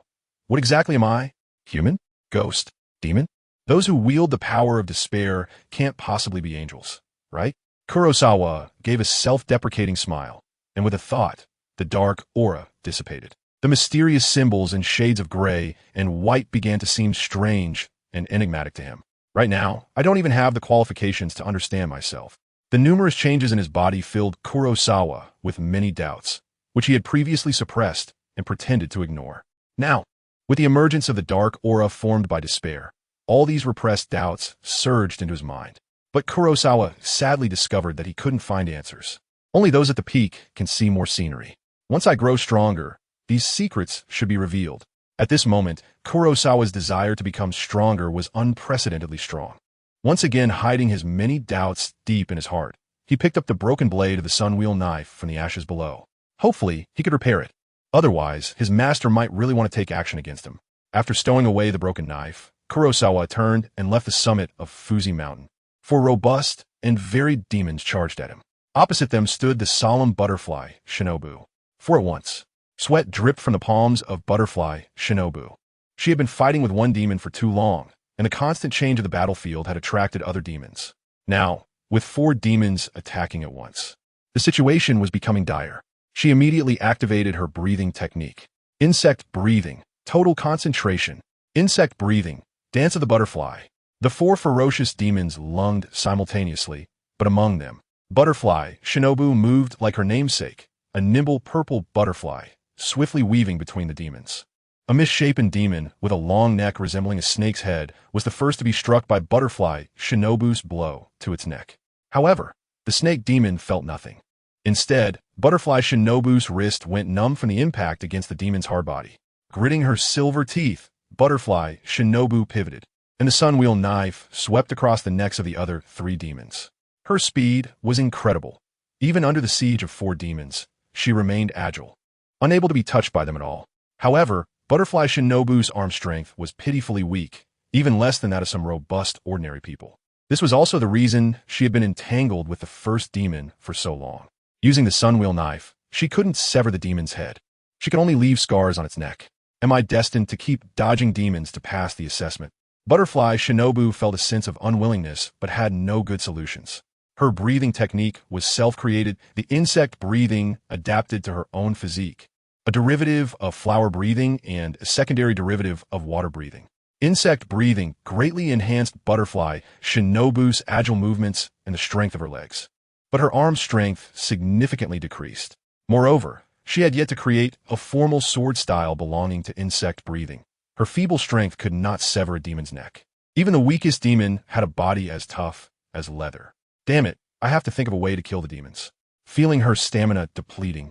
What exactly am I? Human? Ghost? Demon? Those who wield the power of despair can't possibly be angels, right? Kurosawa gave a self-deprecating smile, and with a thought, the dark aura dissipated. The mysterious symbols and shades of gray and white began to seem strange and enigmatic to him. Right now, I don't even have the qualifications to understand myself. The numerous changes in his body filled Kurosawa with many doubts, which he had previously suppressed and pretended to ignore. Now, with the emergence of the dark aura formed by despair, all these repressed doubts surged into his mind. But Kurosawa sadly discovered that he couldn't find answers. Only those at the peak can see more scenery. Once I grow stronger, these secrets should be revealed. At this moment, Kurosawa's desire to become stronger was unprecedentedly strong. Once again hiding his many doubts deep in his heart, he picked up the broken blade of the sunwheel knife from the ashes below. Hopefully, he could repair it. Otherwise, his master might really want to take action against him. After stowing away the broken knife, Kurosawa turned and left the summit of Fuji Mountain. Four robust and varied demons charged at him. Opposite them stood the solemn butterfly, Shinobu. For at once, sweat dripped from the palms of butterfly, Shinobu. She had been fighting with one demon for too long, and the constant change of the battlefield had attracted other demons. Now, with 4 demons attacking at once, the situation was becoming dire. She immediately activated her breathing technique. Insect breathing, total concentration. Insect breathing, dance of the butterfly. The 4 ferocious demons lunged simultaneously, but among them, butterfly, Shinobu moved like her namesake, a nimble purple butterfly, swiftly weaving between the demons. A misshapen demon with a long neck resembling a snake's head was the first to be struck by butterfly Shinobu's blow to its neck. However, the snake demon felt nothing. Instead, butterfly Shinobu's wrist went numb from the impact against the demon's hard body. Gritting her silver teeth, butterfly Shinobu pivoted, and the sunwheel knife swept across the necks of the other 3 demons. Her speed was incredible. Even under the siege of 4 demons, she remained agile, unable to be touched by them at all. However, butterfly Shinobu's arm strength was pitifully weak, even less than that of some robust ordinary people. This was also the reason she had been entangled with the first demon for so long. Using the sunwheel knife, she couldn't sever the demon's head. She could only leave scars on its neck. Am I destined to keep dodging demons to pass the assessment? Butterfly Shinobu felt a sense of unwillingness but had no good solutions. Her breathing technique was self-created, the insect breathing adapted to her own physique, a derivative of flower breathing and a secondary derivative of water breathing. Insect breathing greatly enhanced butterfly Shinobu's agile movements and the strength of her legs. But her arm strength significantly decreased. Moreover, she had yet to create a formal sword style belonging to insect breathing. Her feeble strength could not sever a demon's neck. Even the weakest demon had a body as tough as leather. Damn it, I have to think of a way to kill the demons. Feeling her stamina depleting,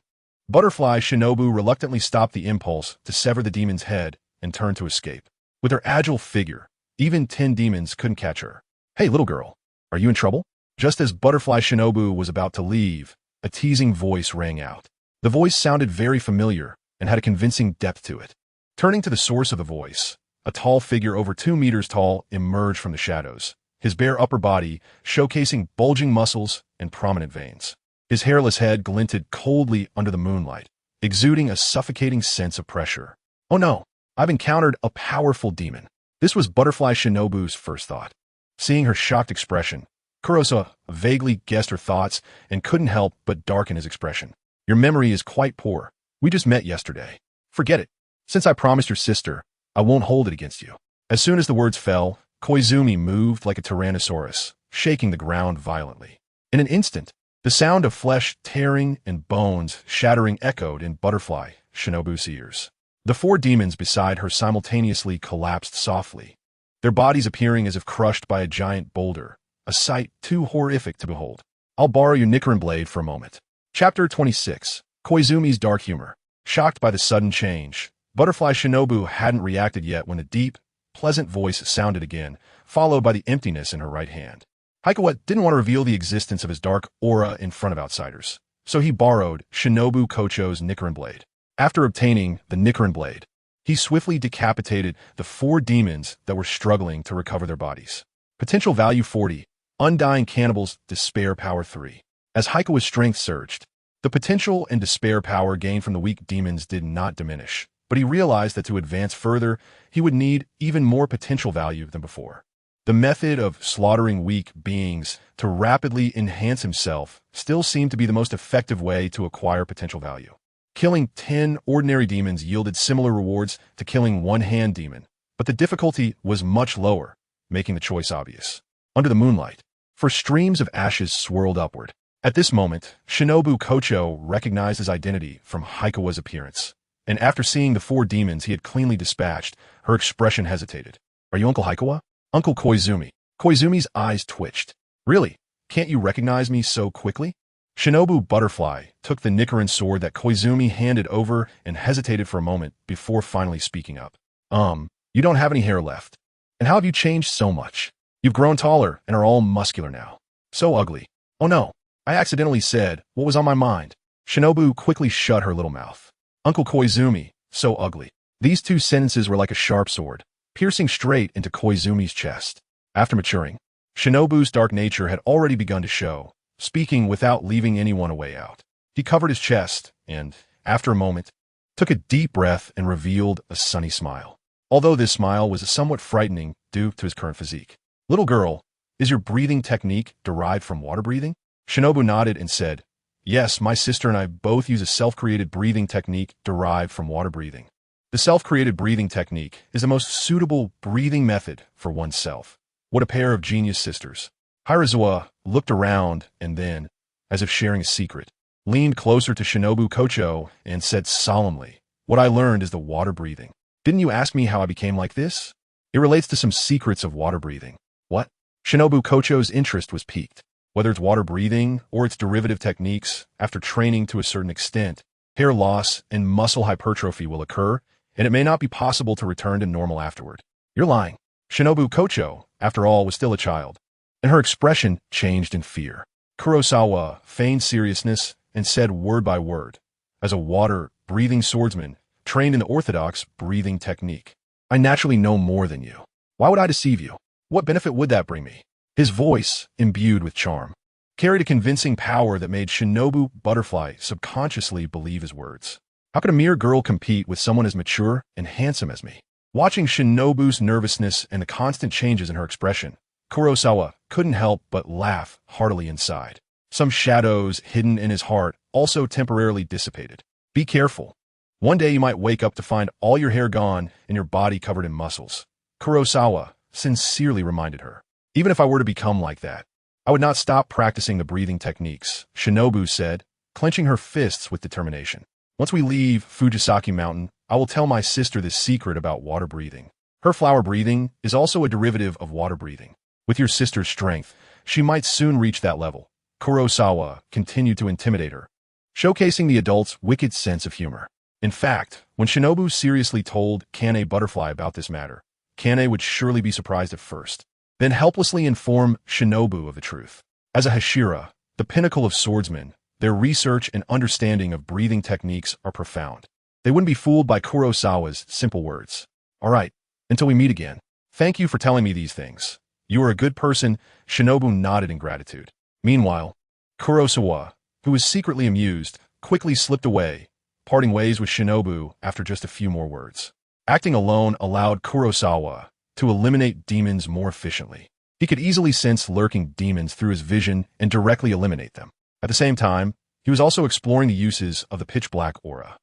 butterfly Shinobu reluctantly stopped the impulse to sever the demon's head and turned to escape. With her agile figure, even 10 demons couldn't catch her. Hey, little girl, are you in trouble? Just as butterfly Shinobu was about to leave, a teasing voice rang out. The voice sounded very familiar and had a convincing depth to it. Turning to the source of the voice, a tall figure over 2 meters tall emerged from the shadows, his bare upper body showcasing bulging muscles and prominent veins. His hairless head glinted coldly under the moonlight, exuding a suffocating sense of pressure. Oh no, I've encountered a powerful demon. This was butterfly Shinobu's first thought. Seeing her shocked expression, Kurosawa vaguely guessed her thoughts and couldn't help but darken his expression. Your memory is quite poor. We just met yesterday. Forget it. Since I promised your sister, I won't hold it against you. As soon as the words fell, Koizumi moved like a tyrannosaurus, shaking the ground violently. In an instant, the sound of flesh tearing and bones shattering echoed in butterfly Shinobu's ears. The 4 demons beside her simultaneously collapsed softly, their bodies appearing as if crushed by a giant boulder, a sight too horrific to behold. I'll borrow your Nichiren blade for a moment. Chapter 26. Koizumi's Dark Humor. Shocked by the sudden change, butterfly Shinobu hadn't reacted yet when the deep, pleasant voice sounded again, followed by the emptiness in her right hand. Heisei didn't want to reveal the existence of his dark aura in front of outsiders, so he borrowed Shinobu Kocho's Nichiren blade. After obtaining the Nichiren blade, he swiftly decapitated the 4 demons that were struggling to recover their bodies. Potential value 40. Undying Cannibals, Despair Power 3. As Heisei's strength surged, the potential and despair power gained from the weak demons did not diminish. but he realized that to advance further, he would need even more potential value than before. The method of slaughtering weak beings to rapidly enhance himself still seemed to be the most effective way to acquire potential value. Killing 10 ordinary demons yielded similar rewards to killing one hand demon, but the difficulty was much lower, making the choice obvious. Under the moonlight, for streams of ashes swirled upward. At this moment, Shinobu Kocho recognized his identity from Haikawa's appearance, and after seeing the 4 demons he had cleanly dispatched, her expression hesitated. Are you Uncle Haikawa? Uncle Koizumi. Koizumi's eyes twitched. Really? Can't you recognize me so quickly? Shinobu Butterfly took the Nichiren sword that Koizumi handed over and hesitated for a moment before finally speaking up. You don't have any hair left. And how have you changed so much? You've grown taller and are all muscular now. So ugly. Oh no, I accidentally said what was on my mind. Shinobu quickly shut her little mouth. Uncle Koizumi, so ugly. These 2 sentences were like a sharp sword, piercing straight into Koizumi's chest. After maturing, Shinobu's dark nature had already begun to show, speaking without leaving anyone a way out. He covered his chest and, after a moment, took a deep breath and revealed a sunny smile. Although this smile was somewhat frightening due to his current physique. Little girl, is your breathing technique derived from water breathing? Shinobu nodded and said, yes, my sister and I both use a self-created breathing technique derived from water breathing. The self-created breathing technique is the most suitable breathing method for oneself. What a pair of genius sisters. Hirazuwa looked around and then, as if sharing a secret, leaned closer to Shinobu Kocho and said solemnly, what I learned is the water breathing. Didn't you ask me how I became like this? It relates to some secrets of water breathing. What? Shinobu Kocho's interest was piqued. Whether it's water breathing or its derivative techniques, after training to a certain extent, hair loss and muscle hypertrophy will occur, and it may not be possible to return to normal afterward. You're lying. Shinobu Kocho, after all, was still a child, and her expression changed in fear. Kurosawa feigned seriousness and said word by word, as a water-breathing swordsman trained in the orthodox breathing technique, I naturally know more than you. Why would I deceive you? What benefit would that bring me? His voice, imbued with charm, carried a convincing power that made Shinobu Butterfly subconsciously believe his words. How could a mere girl compete with someone as mature and handsome as me? Watching Shinobu's nervousness and the constant changes in her expression, Kurosawa couldn't help but laugh heartily inside. Some shadows hidden in his heart also temporarily dissipated. Be careful. One day you might wake up to find all your hair gone and your body covered in muscles. Kurosawa sincerely reminded her. Even if I were to become like that, I would not stop practicing the breathing techniques, Shinobu said, clenching her fists with determination. Once we leave Fujisaki Mountain, I will tell my sister this secret about water breathing. Her flower breathing is also a derivative of water breathing. With your sister's strength, she might soon reach that level. Kurosawa continued to intimidate her, showcasing the adult's wicked sense of humor. In fact, when Shinobu seriously told Kane Butterfly about this matter, Kane would surely be surprised at first, then helplessly inform Shinobu of the truth. As a Hashira, the pinnacle of swordsmen, their research and understanding of breathing techniques are profound. They wouldn't be fooled by Kurosawa's simple words. All right, until we meet again. Thank you for telling me these things. You are a good person, Shinobu nodded in gratitude. Meanwhile, Kurosawa, who was secretly amused, quickly slipped away, parting ways with Shinobu after just a few more words. Acting alone allowed Kurosawa to eliminate demons more efficiently. He could easily sense lurking demons through his vision and directly eliminate them. At the same time, he was also exploring the uses of the pitch-black aura.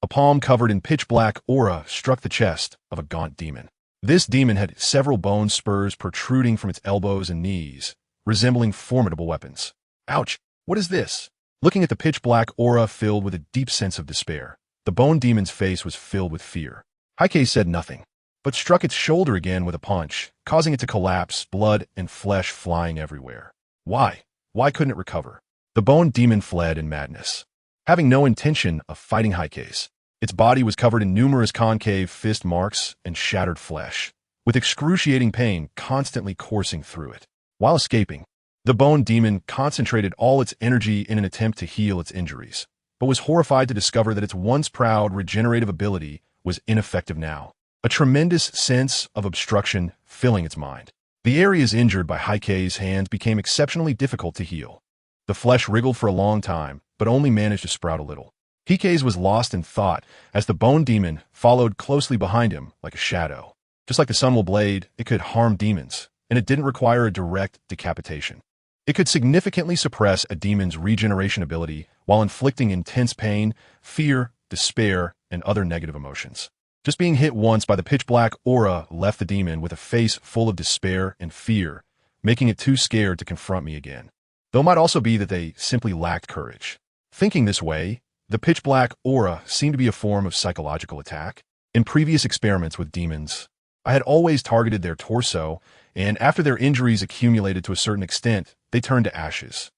A palm covered in pitch-black aura struck the chest of a gaunt demon. This demon had several bone spurs protruding from its elbows and knees, resembling formidable weapons. Ouch! What is this? Looking at the pitch-black aura filled with a deep sense of despair, the bone demon's face was filled with fear. Heisei said nothing, but struck its shoulder again with a punch, causing it to collapse, blood and flesh flying everywhere. Why? Why couldn't it recover? The bone demon fled in madness, having no intention of fighting Heisei. Its body was covered in numerous concave fist marks and shattered flesh, with excruciating pain constantly coursing through it. While escaping, the bone demon concentrated all its energy in an attempt to heal its injuries, but was horrified to discover that its once proud regenerative ability was ineffective now. A tremendous sense of obstruction filling its mind. The areas injured by Heisei's hands became exceptionally difficult to heal. The flesh wriggled for a long time, but only managed to sprout a little. Heisei was lost in thought as the bone demon followed closely behind him like a shadow. Just like the Sunwell blade, it could harm demons, and it didn't require a direct decapitation. It could significantly suppress a demon's regeneration ability while inflicting intense pain, fear, despair, and other negative emotions. Just being hit once by the pitch-black aura left the demon with a face full of despair and fear, making it too scared to confront me again. Though it might also be that they simply lacked courage. Thinking this way, the pitch-black aura seemed to be a form of psychological attack. In previous experiments with demons, I had always targeted their torso, and after their injuries accumulated to a certain extent, they turned to ashes.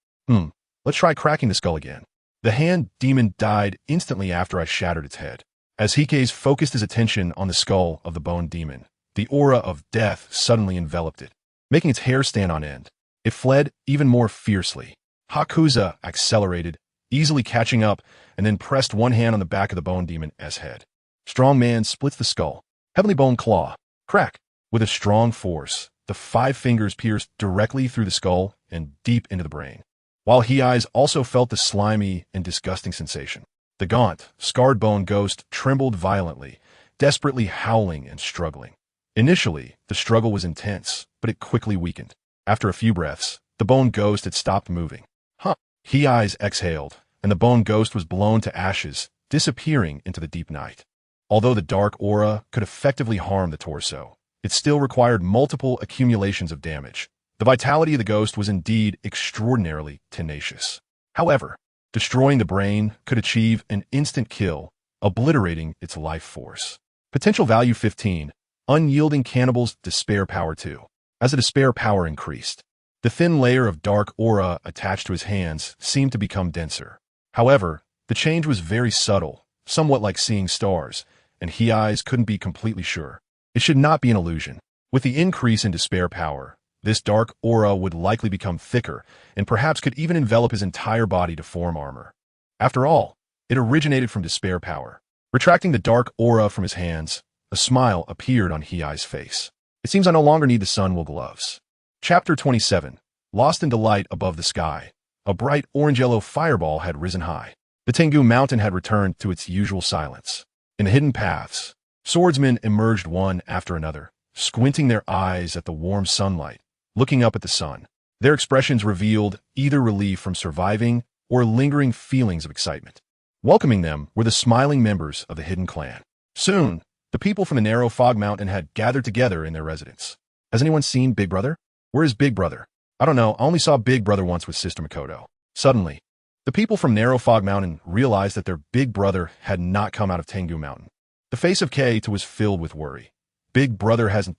Let's try cracking the skull again. The hand demon died instantly after I shattered its head. As Heisei focused his attention on the skull of the bone demon, the aura of death suddenly enveloped it, making its hair stand on end. It fled even more fiercely. Asakusa accelerated, easily catching up, and then pressed one hand on the back of the bone demon's head. Strong man splits the skull. Heavenly bone claw. Crack. With a strong force, the 5 fingers pierced directly through the skull and deep into the brain. While Heisei also felt the slimy and disgusting sensation. The gaunt, scarred bone ghost trembled violently, desperately howling and struggling. Initially, the struggle was intense, but it quickly weakened. After a few breaths, the bone ghost had stopped moving. Heisei exhaled, and the bone ghost was blown to ashes, disappearing into the deep night. Although the dark aura could effectively harm the torso, it still required multiple accumulations of damage. The vitality of the ghost was indeed extraordinarily tenacious. However, destroying the brain could achieve an instant kill, obliterating its life force. Potential value 15. Unyielding Cannibal's Despair Power 2. As the despair power increased, the thin layer of dark aura attached to his hands seemed to become denser. However, the change was very subtle, somewhat like seeing stars, and Heisei couldn't be completely sure. It should not be an illusion. With the increase in despair power, this dark aura would likely become thicker and perhaps could even envelop his entire body to form armor. After all, it originated from despair power. Retracting the dark aura from his hands, a smile appeared on Heisei's face. It seems I no longer need the Sunwell gloves. Chapter 27. Lost in delight above the sky. A bright orange-yellow fireball had risen high. The Tengu Mountain had returned to its usual silence. In the hidden paths, swordsmen emerged one after another, squinting their eyes at the warm sunlight, looking up at the sun. Their expressions revealed either relief from surviving or lingering feelings of excitement. Welcoming them were the smiling members of the hidden clan. Soon, the people from the narrow fog mountain had gathered together in their residence. Has anyone seen Big Brother? Where is Big Brother? I don't know, I only saw Big Brother once with Sister Makoto. Suddenly, the people from Narrow Fog Mountain realized that their big brother had not come out of Tengu Mountain. The face of Kaito was filled with worry. Big Brother hasn't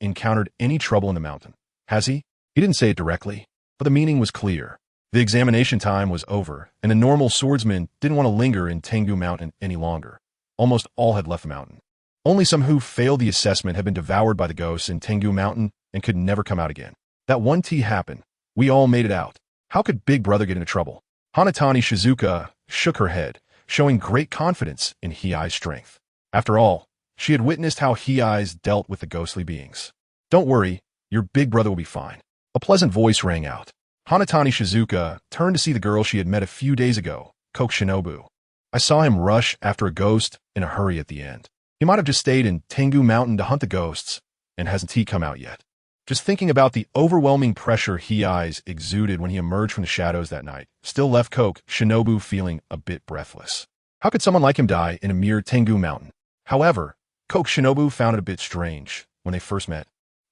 encountered any trouble in the mountain. Has he? He didn't say it directly, but the meaning was clear. The examination time was over, and the normal swordsmen didn't want to linger in Tengu Mountain any longer. Almost all had left the mountain. Only some who failed the assessment had been devoured by the ghosts in Tengu Mountain and could never come out again. That one happened. We all made it out. How could Big Brother get into trouble? Hanatani Shizuka shook her head, showing great confidence in Heisei's strength. After all, she had witnessed how Heisei dealt with the ghostly beings. Don't worry, your big brother will be fine. A pleasant voice rang out. Hanatani Shizuka turned to see the girl she had met a few days ago, Koke Shinobu. I saw him rush after a ghost in a hurry at the end. He might have just stayed in Tengu Mountain to hunt the ghosts, and hasn't he come out yet? Just thinking about the overwhelming pressure Heisei exuded when he emerged from the shadows that night still left Koke Shinobu feeling a bit breathless. How could someone like him die in a mere Tengu Mountain? However, Koke Shinobu found it a bit strange when they first met.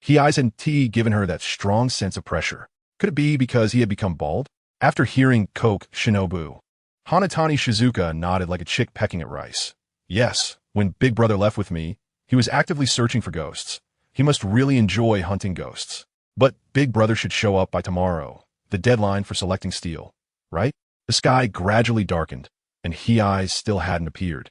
Heisei hadn't given her that strong sense of pressure. Could it be because he had become bald? After hearing Koke Shinobu, Hanatani Shizuka nodded like a chick pecking at rice. Yes, when Big Brother left with me, he was actively searching for ghosts. He must really enjoy hunting ghosts. But Big Brother should show up by tomorrow, the deadline for selecting steel, right? The sky gradually darkened, and Heisei still hadn't appeared.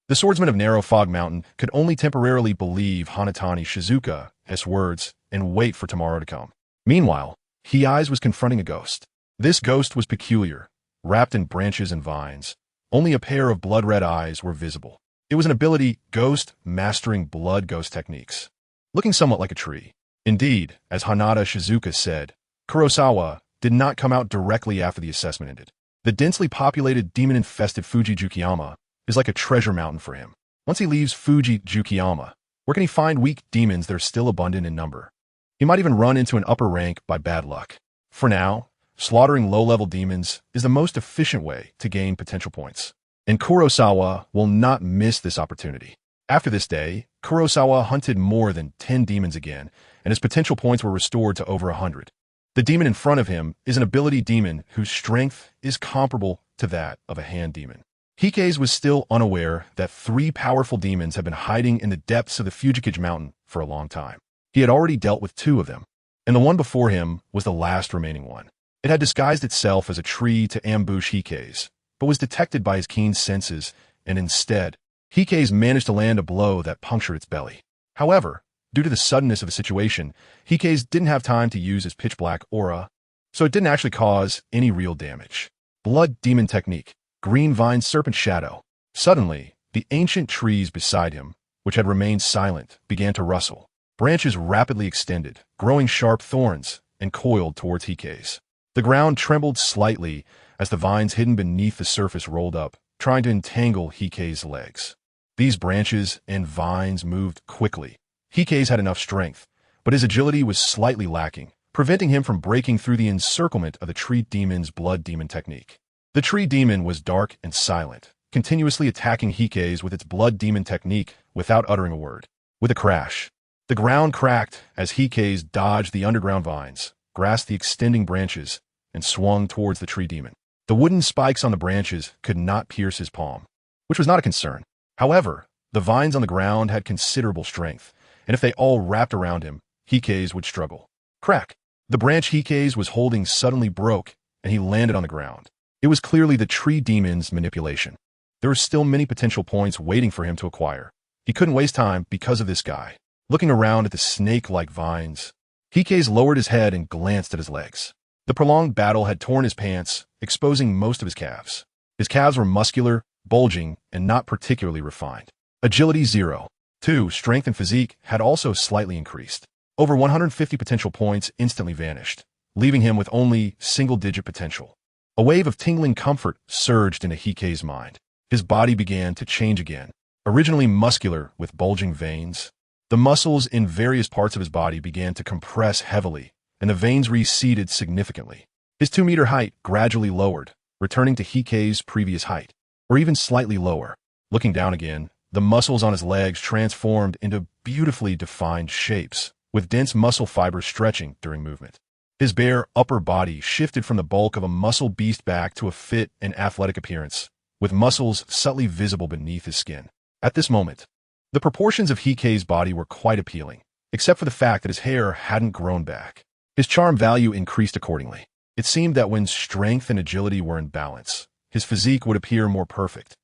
The swordsman of Narrow Fog Mountain could only temporarily believe Hanatani Shizuka's words and wait for tomorrow to come. Meanwhile, Heisei was confronting a ghost. This ghost was peculiar, wrapped in branches and vines. Only a pair of blood-red eyes were visible. It was an ability ghost mastering blood ghost techniques, looking somewhat like a tree. Indeed, as Hanada Shizuka said, Kurosawa did not come out directly after the assessment ended. The densely populated demon-infested Fuji-Jukiyama is like a treasure mountain for him. Once he leaves Fuji-Jukiyama, where can he find weak demons that are still abundant in number? He might even run into an upper rank by bad luck. For now, slaughtering low-level demons is the most efficient way to gain potential points. And Kurosawa will not miss this opportunity. After this day, Kurosawa hunted more than 10 demons again, and his potential points were restored to over 100. The demon in front of him is an ability demon whose strength is comparable to that of a hand demon. Heisei was still unaware that 3 powerful demons had been hiding in the depths of the Fujisaki mountain for a long time. He had already dealt with 2 of them, and the one before him was the last remaining one. It had disguised itself as a tree to ambush Heisei, but was detected by his keen senses, and instead, Heisei managed to land a blow that punctured its belly. However, due to the suddenness of the situation, Heisei didn't have time to use his pitch-black aura, so it didn't actually cause any real damage. Blood Demon Technique, Green Vine Serpent Shadow. Suddenly, the ancient trees beside him, which had remained silent, began to rustle. Branches rapidly extended, growing sharp thorns, and coiled towards Heisei. The ground trembled slightly as the vines hidden beneath the surface rolled up, trying to entangle Heisei's legs. These branches and vines moved quickly. Heisei had enough strength, but his agility was slightly lacking, preventing him from breaking through the encirclement of the tree demon's blood demon technique. The tree demon was dark and silent, continuously attacking Heisei with its blood demon technique without uttering a word. With a crash, the ground cracked as Heisei dodged the underground vines, grasped the extending branches, and swung towards the tree demon. The wooden spikes on the branches could not pierce his palm, which was not a concern. However, the vines on the ground had considerable strength, and if they all wrapped around him, Heisei would struggle. Crack! The branch Heisei was holding suddenly broke, and he landed on the ground. It was clearly the tree demon's manipulation. There were still many potential points waiting for him to acquire. He couldn't waste time because of this guy. Looking around at the snake-like vines, Heisei lowered his head and glanced at his legs. The prolonged battle had torn his pants, exposing most of his calves. His calves were muscular, bulging, and not particularly refined. Agility 0. 2. Strength and physique had also slightly increased. Over 150 potential points instantly vanished, leaving him with only single-digit potential. A wave of tingling comfort surged into Heisei's mind. His body began to change again. Originally muscular with bulging veins, the muscles in various parts of his body began to compress heavily, and the veins receded significantly. His 2-meter height gradually lowered, returning to Heisei's previous height, or even slightly lower. Looking down again, the muscles on his legs transformed into beautifully defined shapes, with dense muscle fibers stretching during movement. His bare upper body shifted from the bulk of a muscle beast back to a fit and athletic appearance, with muscles subtly visible beneath his skin. At this moment, the proportions of Heisei's body were quite appealing, except for the fact that his hair hadn't grown back. His charm value increased accordingly. It seemed that when strength and agility were in balance, his physique would appear more perfect.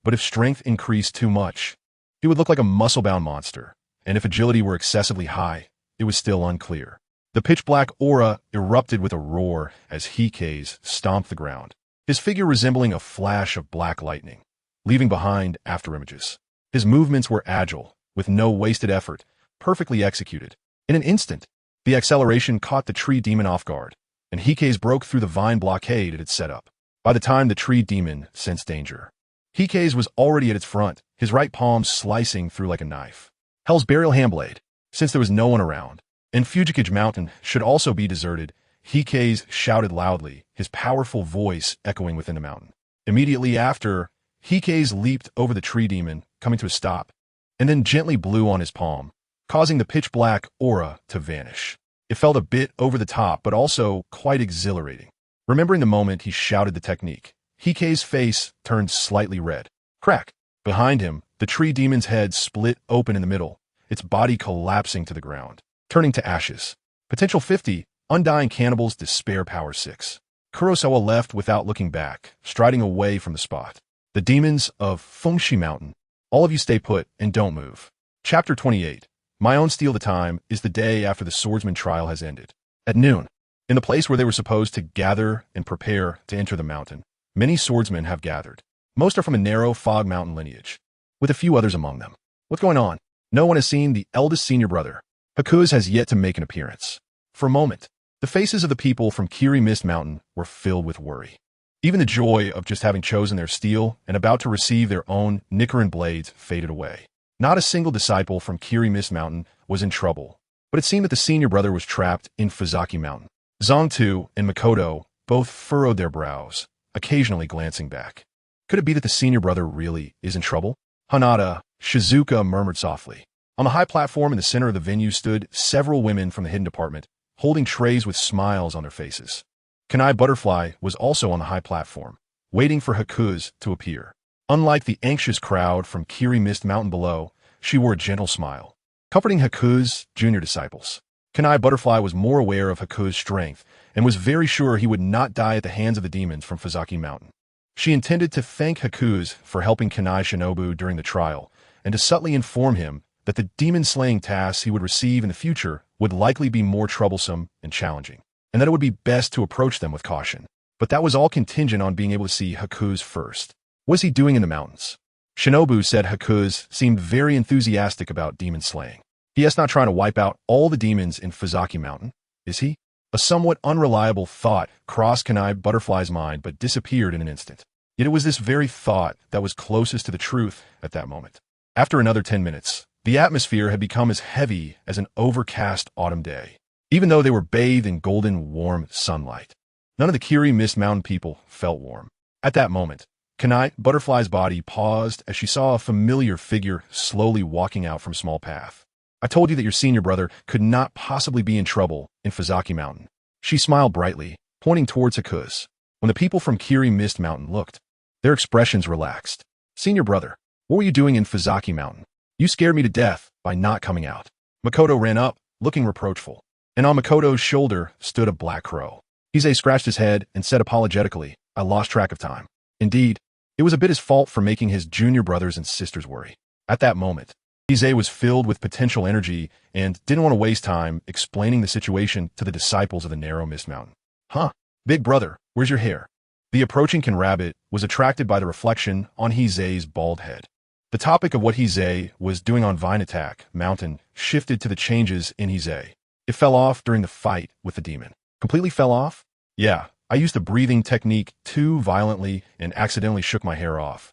But if strength increased too much, he would look like a muscle-bound monster, and if agility were excessively high, it was still unclear. The pitch-black aura erupted with a roar as Heisei stomped the ground, his figure resembling a flash of black lightning, leaving behind afterimages. His movements were agile, with no wasted effort, perfectly executed. In an instant, the acceleration caught the tree demon off guard, and Heisei broke through the vine blockade it had set up. By the time the tree demon sensed danger, Heisei was already at its front, his right palm slicing through like a knife. Hell's burial handblade. Since there was no one around, and Fujisaki Mountain should also be deserted, Heisei shouted loudly, his powerful voice echoing within the mountain. Immediately after, Heisei leaped over the tree demon, coming to a stop, and then gently blew on his palm, causing the pitch-black aura to vanish. It felt a bit over the top, but also quite exhilarating. Remembering the moment he shouted the technique, Heisei's face turned slightly red. Crack! Behind him, the tree demon's head split open in the middle, its body collapsing to the ground, turning to ashes. Potential 50, Undying Cannibal's Despair Power 6. Kurosawa left without looking back, striding away from the spot. The demons of Fujisaki Mountain. All of you stay put and don't move. Chapter 28. My own steal the time is the day after the swordsman trial has ended. At noon, in the place where they were supposed to gather and prepare to enter the mountain, many swordsmen have gathered. Most are from a narrow Fog Mountain lineage, with a few others among them. What's going on? No one has seen the eldest senior brother. Asakusa has yet to make an appearance. For a moment, the faces of the people from Kiri Mist Mountain were filled with worry. Even the joy of just having chosen their steel and about to receive their own Nichiren blades faded away. Not a single disciple from Kiri Mist Mountain was in trouble, but it seemed that the senior brother was trapped in Fujisaki Mountain. Zongtu and Makoto both furrowed their brows, occasionally glancing back. Could it be that the senior brother really is in trouble? Hanada, Shizuka murmured softly. On the high platform in the center of the venue stood several women from the hidden department, holding trays with smiles on their faces. Kanai Butterfly was also on the high platform, waiting for Haku's to appear. Unlike the anxious crowd from Kiri Mist Mountain below, she wore a gentle smile, comforting Haku's junior disciples. Kanai Butterfly was more aware of Haku's strength and was very sure he would not die at the hands of the demons from Fujisaki Mountain. She intended to thank Haku's for helping Kanai Shinobu during the trial, and to subtly inform him that the demon-slaying tasks he would receive in the future would likely be more troublesome and challenging, and that it would be best to approach them with caution. But that was all contingent on being able to see Haku's first. What was he doing in the mountains? Shinobu said Haku's seemed very enthusiastic about demon slaying. He is not trying to wipe out all the demons in Fujisaki Mountain, is he? A somewhat unreliable thought crossed Kanai Butterfly's mind but disappeared in an instant. Yet it was this very thought that was closest to the truth at that moment. After another 10 minutes, the atmosphere had become as heavy as an overcast autumn day, even though they were bathed in golden, warm sunlight. None of the Kiri Mist Mountain people felt warm. At that moment, Kanai Butterfly's body paused as she saw a familiar figure slowly walking out from a small path. I told you that your senior brother could not possibly be in trouble in Fujisaki Mountain. She smiled brightly, pointing towards Haku's. When the people from Kiri Mist Mountain looked, their expressions relaxed. Senior brother, what were you doing in Fujisaki Mountain? You scared me to death by not coming out. Makoto ran up, looking reproachful, and on Makoto's shoulder stood a black crow. Heisei scratched his head and said apologetically, I lost track of time. Indeed, it was a bit his fault for making his junior brothers and sisters worry. At that moment, Heisei was filled with potential energy and didn't want to waste time explaining the situation to the disciples of the narrow mist mountain. Huh, big brother, where's your hair? The approaching Rabbit was attracted by the reflection on Heisei's bald head. The topic of what Heisei was doing on Vine Attack Mountain shifted to the changes in Heisei. It fell off during the fight with the demon. Completely fell off? Yeah, I used the breathing technique too violently and accidentally shook my hair off.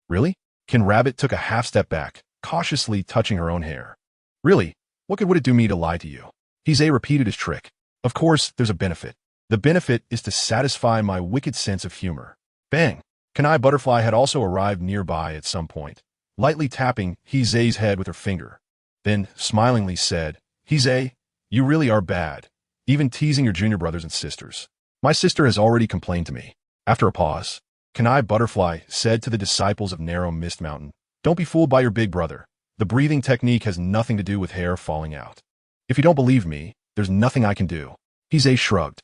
Really? Rabbit took a half step back, cautiously touching her own hair. Really? What good would it do me to lie to you? Heisei repeated his trick. Of course, there's a benefit. The benefit is to satisfy my wicked sense of humor. Bang! Kanai Butterfly had also arrived nearby at some point, lightly tapping Heisei's head with her finger. Then, smilingly said, Heisei, you really are bad, even teasing your junior brothers and sisters. My sister has already complained to me. After a pause, Kanai Butterfly said to the disciples of Narrow Mist Mountain, Don't be fooled by your big brother. The breathing technique has nothing to do with hair falling out. If you don't believe me, there's nothing I can do. Heisei shrugged.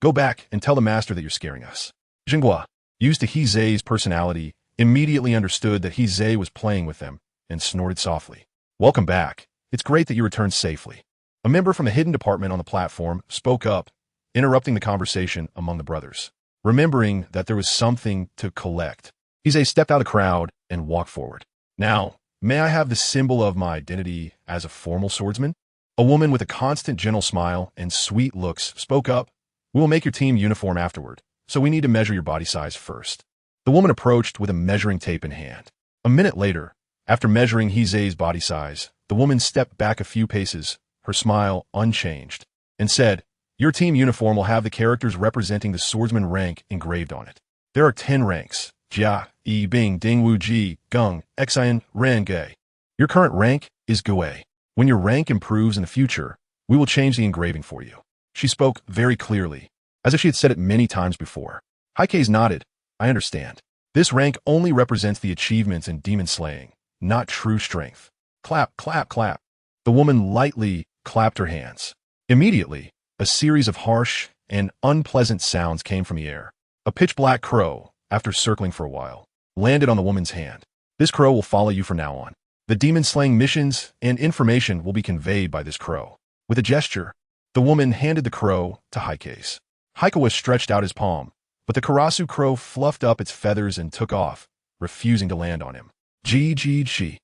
Go back and tell the master that you're scaring us. Jinghua, used to Heisei's personality, immediately understood that Heisei was playing with them and snorted softly. Welcome back. It's great that you returned safely. A member from the hidden department on the platform spoke up, interrupting the conversation among the brothers. Remembering that there was something to collect, Heisei stepped out of the crowd and walked forward. Now, may I have the symbol of my identity as a formal swordsman? A woman with a constant gentle smile and sweet looks spoke up. We will make your team uniform afterward, so we need to measure your body size first. The woman approached with a measuring tape in hand. A minute later, after measuring Heisei's body size, the woman stepped back a few paces, her smile unchanged, and said, Your team uniform will have the characters representing the swordsman rank engraved on it. There are 10 ranks. Jia, Yi Bing, Ding Wu Ji, Gung, Xian, Ren Gei. Your current rank is Gui. When your rank improves in the future, we will change the engraving for you. She spoke very clearly, as if she had said it many times before. Heikei's nodded. I understand. This rank only represents the achievements in demon slaying, not true strength. Clap, clap, clap. The woman lightly clapped her hands. Immediately, a series of harsh and unpleasant sounds came from the air. A pitch-black crow, after circling for a while, landed on the woman's hand. This crow will follow you from now on. The demon-slaying missions and information will be conveyed by this crow. With a gesture, the woman handed the crow to Heikei. Heikei stretched out his palm, but the Karasu crow fluffed up its feathers and took off, refusing to land on him. Gee.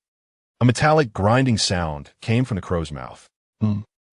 A metallic grinding sound came from the crow's mouth.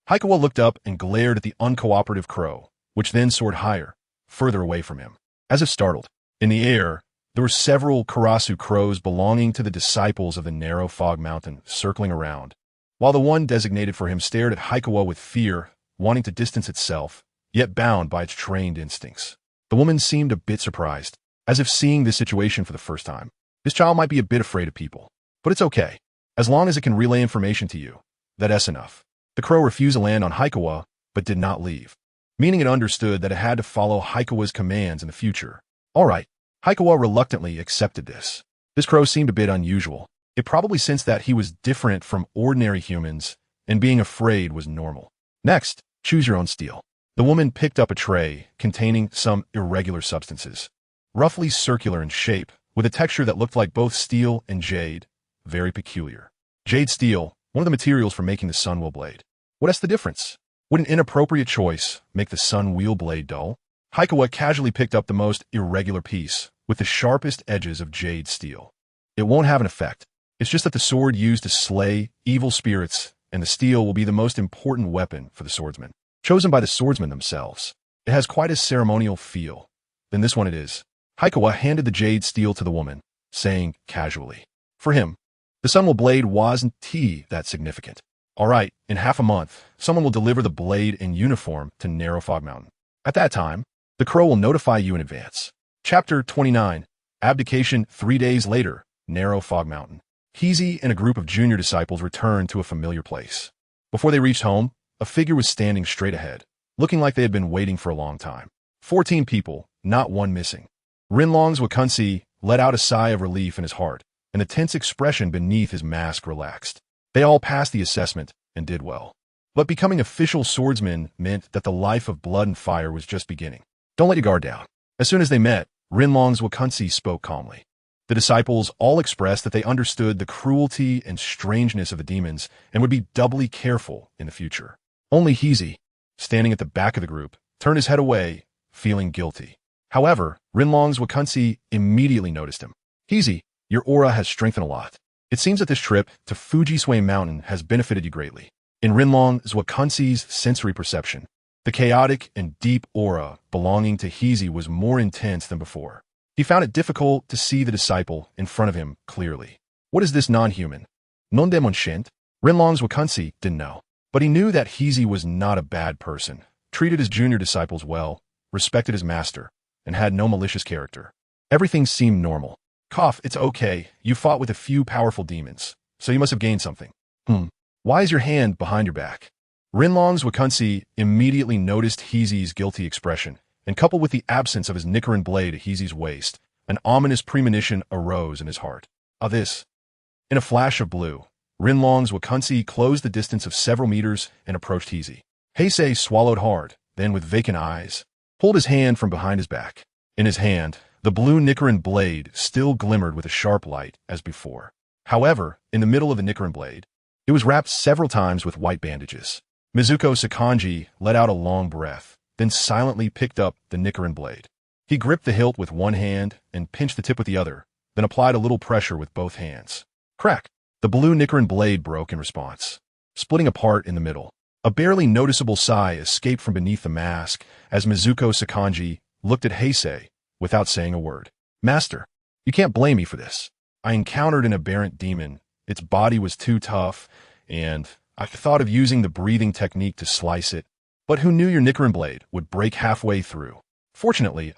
Heikei looked up and glared at the uncooperative crow, which then soared higher, further away from him. As if startled. In the air, there were several Karasu crows belonging to the disciples of the narrow fog mountain circling around, while the one designated for him stared at Haikawa with fear, wanting to distance itself, yet bound by its trained instincts. The woman seemed a bit surprised, as if seeing this situation for the first time. This child might be a bit afraid of people, but it's okay. As long as it can relay information to you, that's enough. The crow refused to land on Haikawa, but did not leave, meaning it understood that it had to follow Haikawa's commands in the future. All right. Haikawa reluctantly accepted this. This crow seemed a bit unusual. It probably sensed that he was different from ordinary humans, and being afraid was normal. Next, choose your own steel. The woman picked up a tray containing some irregular substances, roughly circular in shape, with a texture that looked like both steel and jade, very peculiar. Jade steel, one of the materials for making the sunwheel blade. What's the difference? Would an inappropriate choice make the sunwheel blade dull? Haikawa casually picked up the most irregular piece, with the sharpest edges of jade steel. It won't have an effect. It's just that the sword used to slay evil spirits, and the steel will be the most important weapon for the swordsman, chosen by the swordsmen themselves. It has quite a ceremonial feel. Then this one it is. Haikawa handed the jade steel to the woman, saying casually, "For him, the sunwheel blade wasn't that significant. All right, in half a month, someone will deliver the blade in uniform to Narrow Fog Mountain. At that time, the crow will notify you in advance." Chapter 29, Abdication 3 days later, Narrow Fog Mountain. Heisei and a group of junior disciples returned to a familiar place. Before they reached home, a figure was standing straight ahead, looking like they had been waiting for a long time. 14 people, not one missing. Rinlong's Wakunsi let out a sigh of relief in his heart, and the tense expression beneath his mask relaxed. They all passed the assessment and did well. But becoming official swordsmen meant that the life of blood and fire was just beginning. Don't let your guard down. As soon as they met, Rinlong's Wakunsi spoke calmly. The disciples all expressed that they understood the cruelty and strangeness of the demons and would be doubly careful in the future. Only Heisei, standing at the back of the group, turned his head away, feeling guilty. However, Rinlong's Wakunsi immediately noticed him. "Heisei, your aura has strengthened a lot. It seems that this trip to Fujisaki Mountain has benefited you greatly." In Rinlong's Wakunsi's sensory perception, the chaotic and deep aura belonging to Heisei was more intense than before. He found it difficult to see the disciple in front of him clearly. What is this non-human? Non demonshent? Rinlong's Wakunsi didn't know, but he knew that Heisei was not a bad person, treated his junior disciples well, respected his master, and had no malicious character. Everything seemed normal. "Cough, it's okay. You fought with a few powerful demons, so you must have gained something." Why is your hand behind your back?" Rinlong's Wakunsi immediately noticed Heisei's guilty expression, and coupled with the absence of his Nichiren blade at Heisei's waist, an ominous premonition arose in his heart. This. In a flash of blue, Rinlong's Wakunsi closed the distance of several meters and approached Heisei. Heisei swallowed hard, then with vacant eyes, pulled his hand from behind his back. In his hand, the blue Nichiren blade still glimmered with a sharp light as before. However, in the middle of the Nichiren blade, it was wrapped several times with white bandages. Mizuko Sakanji let out a long breath, then silently picked up the Nichiren blade. He gripped the hilt with one hand and pinched the tip with the other, then applied a little pressure with both hands. Crack! The blue Nichiren blade broke in response, splitting apart in the middle. A barely noticeable sigh escaped from beneath the mask as Mizuko Sakanji looked at Heisei without saying a word. "Master, you can't blame me for this. I encountered an aberrant demon. Its body was too tough, and I thought of using the breathing technique to slice it. But who knew your Nichiren blade would break halfway through? Fortunately,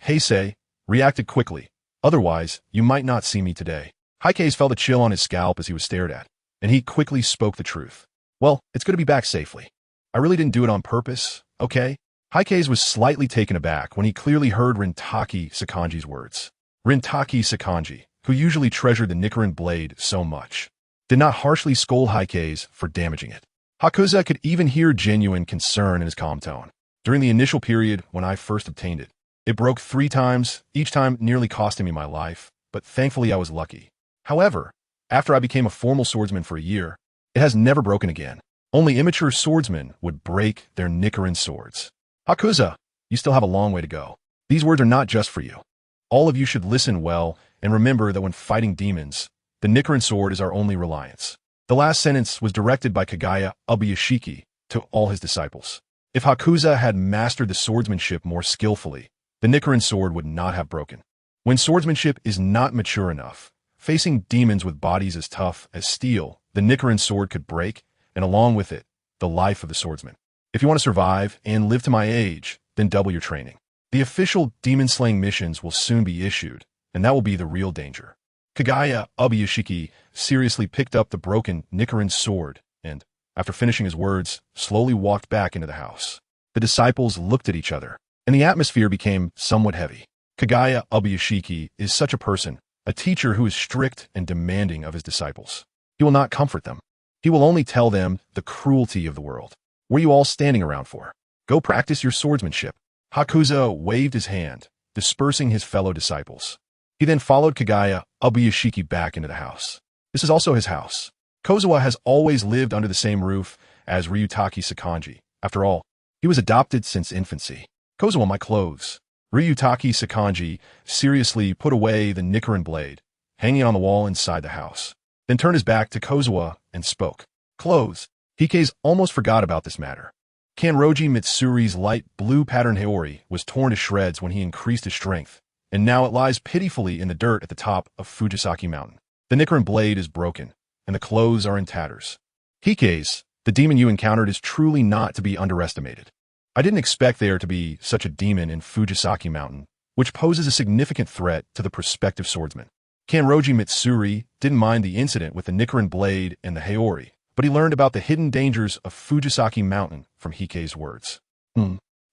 Heisei, reacted quickly. Otherwise, you might not see me today." Heisei felt a chill on his scalp as he was stared at, and he quickly spoke the truth. "Well, it's good to be back safely. I really didn't do it on purpose, okay?" Heisei was slightly taken aback when he clearly heard Rintaki Sakanji's words. Rintaki Sakanji, who usually treasured the Nichiren blade so much, did not harshly scold Heisei for damaging it. Asakusa could even hear genuine concern in his calm tone. "During the initial period when I first obtained it, it broke 3 times, each time nearly costing me my life, but thankfully I was lucky. However, after I became a formal swordsman for a year, it has never broken again. Only immature swordsmen would break their Nichiren swords." "Asakusa, you still have a long way to go. These words are not just for you. All of you should listen well and remember that when fighting demons, the Nichiren sword is our only reliance." The last sentence was directed by Kagaya Ubuyashiki to all his disciples. If Asakusa had mastered the swordsmanship more skillfully, the Nichiren sword would not have broken. When swordsmanship is not mature enough, facing demons with bodies as tough as steel, the Nichiren sword could break, and along with it, the life of the swordsman. If you want to survive and live to my age, then double your training. The official demon-slaying missions will soon be issued, and that will be the real danger. Kagaya Ubuyashiki seriously picked up the broken Nichiren sword and, after finishing his words, slowly walked back into the house. The disciples looked at each other, and the atmosphere became somewhat heavy. Kagaya Ubuyashiki is such a person, a teacher who is strict and demanding of his disciples. He will not comfort them. He will only tell them the cruelty of the world. What are you all standing around for? Go practice your swordsmanship. Hakuza waved his hand, dispersing his fellow disciples. He then followed Kagaya Ubuyashiki back into the house. This is also his house. Kozawa has always lived under the same roof as Ryutaki Sakanji. After all, he was adopted since infancy. Kozawa, my clothes. Ryutaki Sakanji seriously put away the Nichiren blade, hanging on the wall inside the house, then turned his back to Kozawa and spoke. Clothes. Hikei's almost forgot about this matter. Kanroji Mitsuri's light blue pattern haori was torn to shreds when he increased his strength, and now it lies pitifully in the dirt at the top of Fujisaki Mountain. The Nichiren blade is broken, and the clothes are in tatters. Hikei's, the demon you encountered, is truly not to be underestimated. I didn't expect there to be such a demon in Fujisaki Mountain, which poses a significant threat to the prospective swordsman. Kanroji Mitsuri didn't mind the incident with the Nichiren blade and the haori, but he learned about the hidden dangers of Fujisaki Mountain from Hikei's words.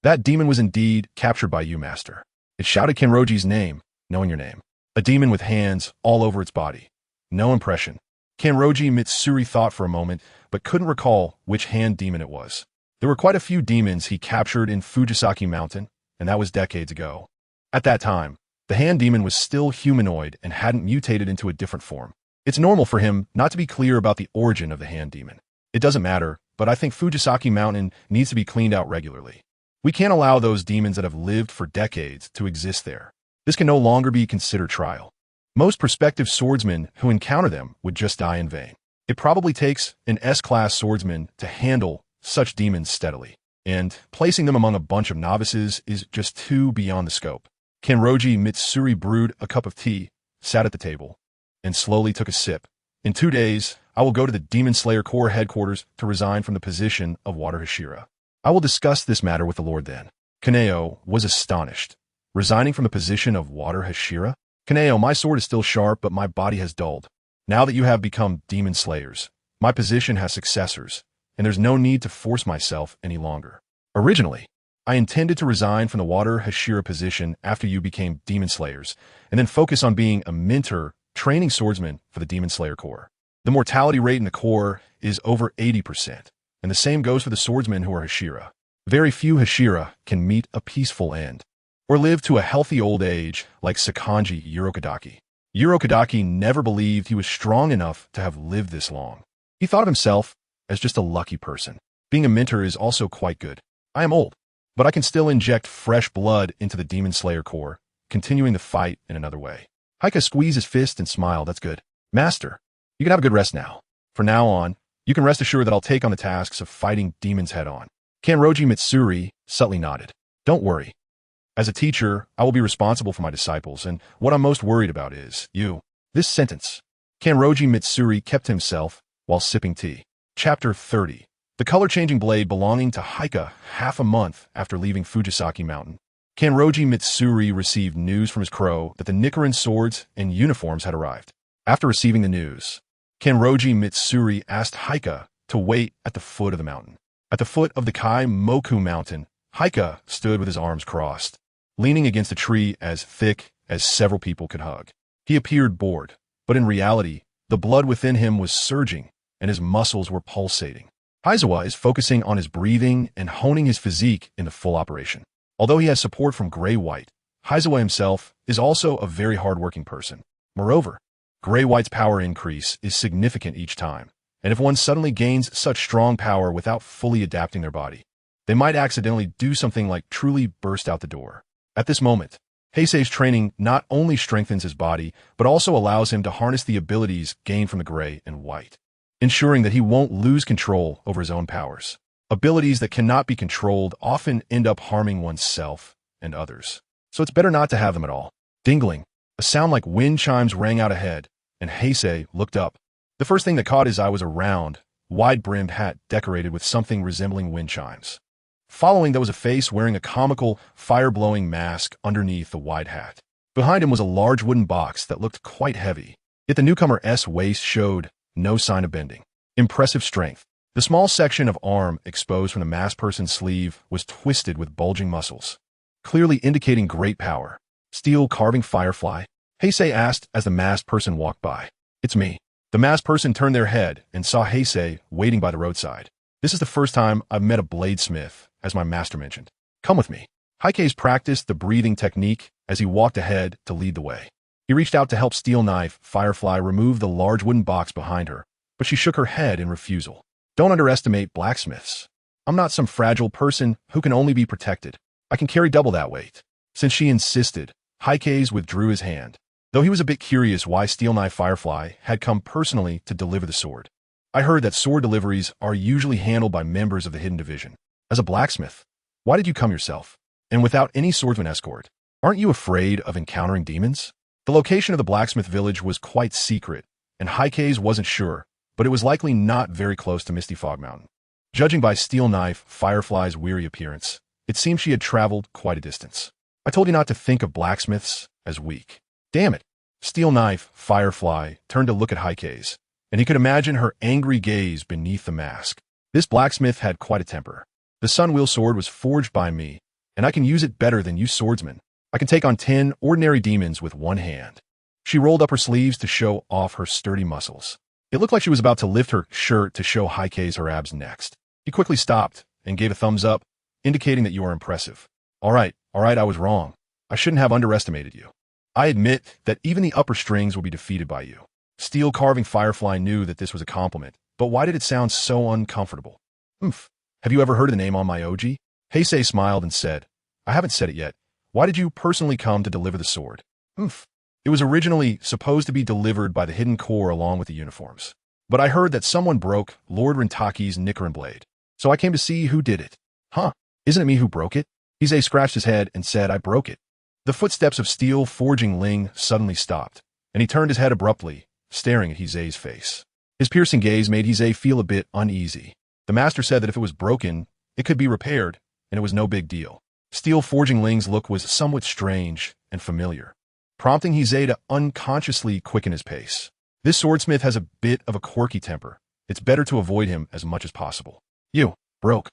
That demon was indeed captured by you, master. It shouted Kanroji's name, knowing your name. A demon with hands all over its body. No impression. Kanroji Mitsuri thought for a moment, but couldn't recall which hand demon it was. There were quite a few demons he captured in Fujisaki Mountain, and that was decades ago. At that time, the hand demon was still humanoid and hadn't mutated into a different form. It's normal for him not to be clear about the origin of the hand demon. It doesn't matter, but I think Fujisaki Mountain needs to be cleaned out regularly. We can't allow those demons that have lived for decades to exist there. This can no longer be considered trial. Most prospective swordsmen who encounter them would just die in vain. It probably takes an S-class swordsman to handle such demons steadily, and placing them among a bunch of novices is just too beyond the scope. Kanroji Mitsuri brewed a cup of tea, sat at the table, and slowly took a sip. In 2 days, I will go to the Demon Slayer Corps headquarters to resign from the position of Water Hashira. I will discuss this matter with the Lord then. Kaneo was astonished. Resigning from the position of Water Hashira? Kaneo, my sword is still sharp, but my body has dulled. Now that you have become Demon Slayers, my position has successors, and there's no need to force myself any longer. Originally, I intended to resign from the Water Hashira position after you became Demon Slayers, and then focus on being a mentor, training swordsman for the Demon Slayer Corps. The mortality rate in the Corps is over 80%, and the same goes for the swordsmen who are Hashira. Very few Hashira can meet a peaceful end, or live to a healthy old age like Sakanji Urokodaki. Urokodaki never believed he was strong enough to have lived this long. He thought of himself as just a lucky person. Being a mentor is also quite good. I am old, but I can still inject fresh blood into the Demon Slayer Corps, continuing the fight in another way. Haika squeezed his fist and smiled. That's good. Master, you can have a good rest now. From now on, you can rest assured that I'll take on the tasks of fighting demons head on. Kanroji Mitsuri subtly nodded. Don't worry. As a teacher, I will be responsible for my disciples, and what I'm most worried about is you. This sentence. Kanroji Mitsuri kept himself while sipping tea. Chapter 30. The color-changing blade belonging to Haika half a month after leaving Fujisaki Mountain. Kanroji Mitsuri received news from his crow that the Nichiren swords and uniforms had arrived. After receiving the news, Kanroji Mitsuri asked Haika to wait at the foot of the mountain. At the foot of the Kaimoku Mountain, Haika stood with his arms crossed, leaning against a tree as thick as several people could hug. He appeared bored, but in reality, the blood within him was surging and his muscles were pulsating. Heisei is focusing on his breathing and honing his physique in the full operation. Although he has support from Gray-White, Heisei himself is also a very hardworking person. Moreover, Gray-White's power increase is significant each time, and if one suddenly gains such strong power without fully adapting their body, they might accidentally do something like truly burst out the door. At this moment, Heisei's training not only strengthens his body, but also allows him to harness the abilities gained from the Gray and White, ensuring that he won't lose control over his own powers. Abilities that cannot be controlled often end up harming oneself and others. so it's better not to have them at all. Dingling. A sound like wind chimes rang out ahead, and Heisei looked up. The first thing that caught his eye was a round, wide-brimmed hat decorated with something resembling wind chimes. Following, there was a face wearing a comical, fire-blowing mask underneath the wide hat. Behind him was a large wooden box that looked quite heavy, yet the newcomer's waist showed no sign of bending. Impressive strength. The small section of arm exposed from the masked person's sleeve was twisted with bulging muscles, clearly indicating great power. Steel carving firefly? Heisei asked as the masked person walked by. It's me. The masked person turned their head and saw Heisei waiting by the roadside. This is the first time I've met a bladesmith, as my master mentioned. Come with me. Heisei practiced the breathing technique as he walked ahead to lead the way. He reached out to help Steel Knife Firefly remove the large wooden box behind her, but she shook her head in refusal. Don't underestimate blacksmiths. I'm not some fragile person who can only be protected. I can carry double that weight. Since she insisted, Heisei withdrew his hand, though he was a bit curious why Steel Knife Firefly had come personally to deliver the sword. I heard that sword deliveries are usually handled by members of the Hidden Division. As a blacksmith, why did you come yourself? And without any swordsman escort? Aren't you afraid of encountering demons? The location of the blacksmith village was quite secret, and Heisei wasn't sure, but it was likely not very close to Misty Fog Mountain. Judging by Steel Knife Firefly's weary appearance, it seemed she had traveled quite a distance. I told you not to think of blacksmiths as weak. Damn it. Steel Knife Firefly turned to look at Heisei, and he could imagine her angry gaze beneath the mask. This blacksmith had quite a temper. The Sunwheel sword was forged by me, and I can use it better than you swordsmen. I can take on 10 ordinary demons with one hand. She rolled up her sleeves to show off her sturdy muscles. It looked like she was about to lift her shirt to show Heisei her abs next. He quickly stopped and gave a thumbs up, indicating that you are impressive. All right, I was wrong. I shouldn't have underestimated you. I admit that even the upper strings will be defeated by you. Steel Carving Firefly knew that this was a compliment, but why did it sound so uncomfortable? Have you ever heard of the name on my Oji? Heisei smiled and said, I haven't said it yet. Why did you personally come to deliver the sword? It was originally supposed to be delivered by the Hidden Corps along with the uniforms. But I heard that someone broke Lord Rentaki's Nicaran blade. So I came to see who did it. Huh? Isn't it me who broke it? Heisei scratched his head and said, I broke it. The footsteps of Steel Forging Ling suddenly stopped, and he turned his head abruptly, staring at Heisei's face. His piercing gaze made Heisei feel a bit uneasy. The master said that if it was broken, it could be repaired, and it was no big deal. Steel Forging Ling's look was somewhat strange and familiar, prompting Heisei to unconsciously quicken his pace. This swordsmith has a bit of a quirky temper. It's better to avoid him as much as possible. You broke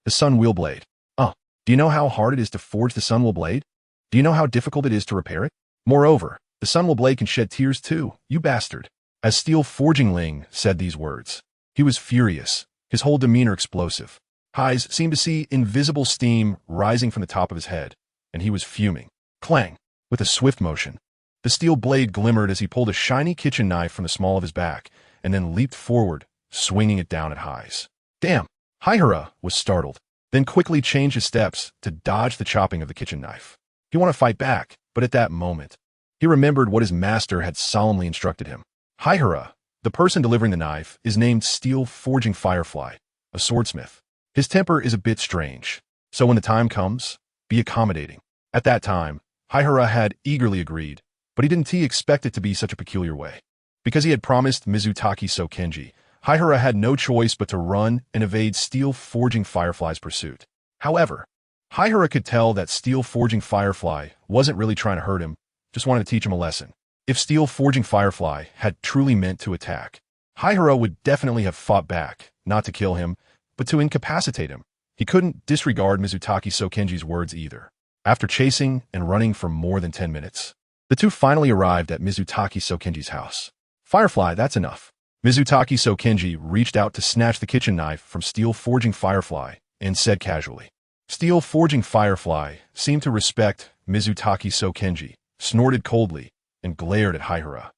the Sunwheel blade. Do you know how hard it is to forge the Sunwheel blade? Do you know how difficult it is to repair it? Moreover, the Sunwheel blade can shed tears too, you bastard. As Steel Forging Ling said these words, he was furious, his whole demeanor explosive. Heisei seemed to see invisible steam rising from the top of his head, and he was fuming. Clang! With a swift motion, the steel blade glimmered as he pulled a shiny kitchen knife from the small of his back, and then leaped forward, swinging it down at Heisei. Damn! Heihara was startled, then quickly changed his steps to dodge the chopping of the kitchen knife. He wanted to fight back, but at that moment, he remembered what his master had solemnly instructed him. Heihara, the person delivering the knife, is named Steel Forging Firefly, a swordsmith. His temper is a bit strange, so when the time comes, be accommodating. At that time, Heihara had eagerly agreed, but he didn't expect it to be such a peculiar way. Because he had promised Mizutaki Sokenji, Heihara had no choice but to run and evade Steel Forging Firefly's pursuit. However, Heihara could tell that Steel Forging Firefly wasn't really trying to hurt him, just wanted to teach him a lesson. If Steel Forging Firefly had truly meant to attack, Heihara would definitely have fought back, not to kill him, but to incapacitate him. He couldn't disregard Mizutaki Sokenji's words either. After chasing and running for more than 10 minutes, the two finally arrived at Mizutaki Sokenji's house. Firefly, that's enough. Mizutaki Sokenji reached out to snatch the kitchen knife from Steel Forging Firefly and said casually. Steel Forging Firefly seemed to respect Mizutaki Sokenji, snorted coldly, and glared at Heihara.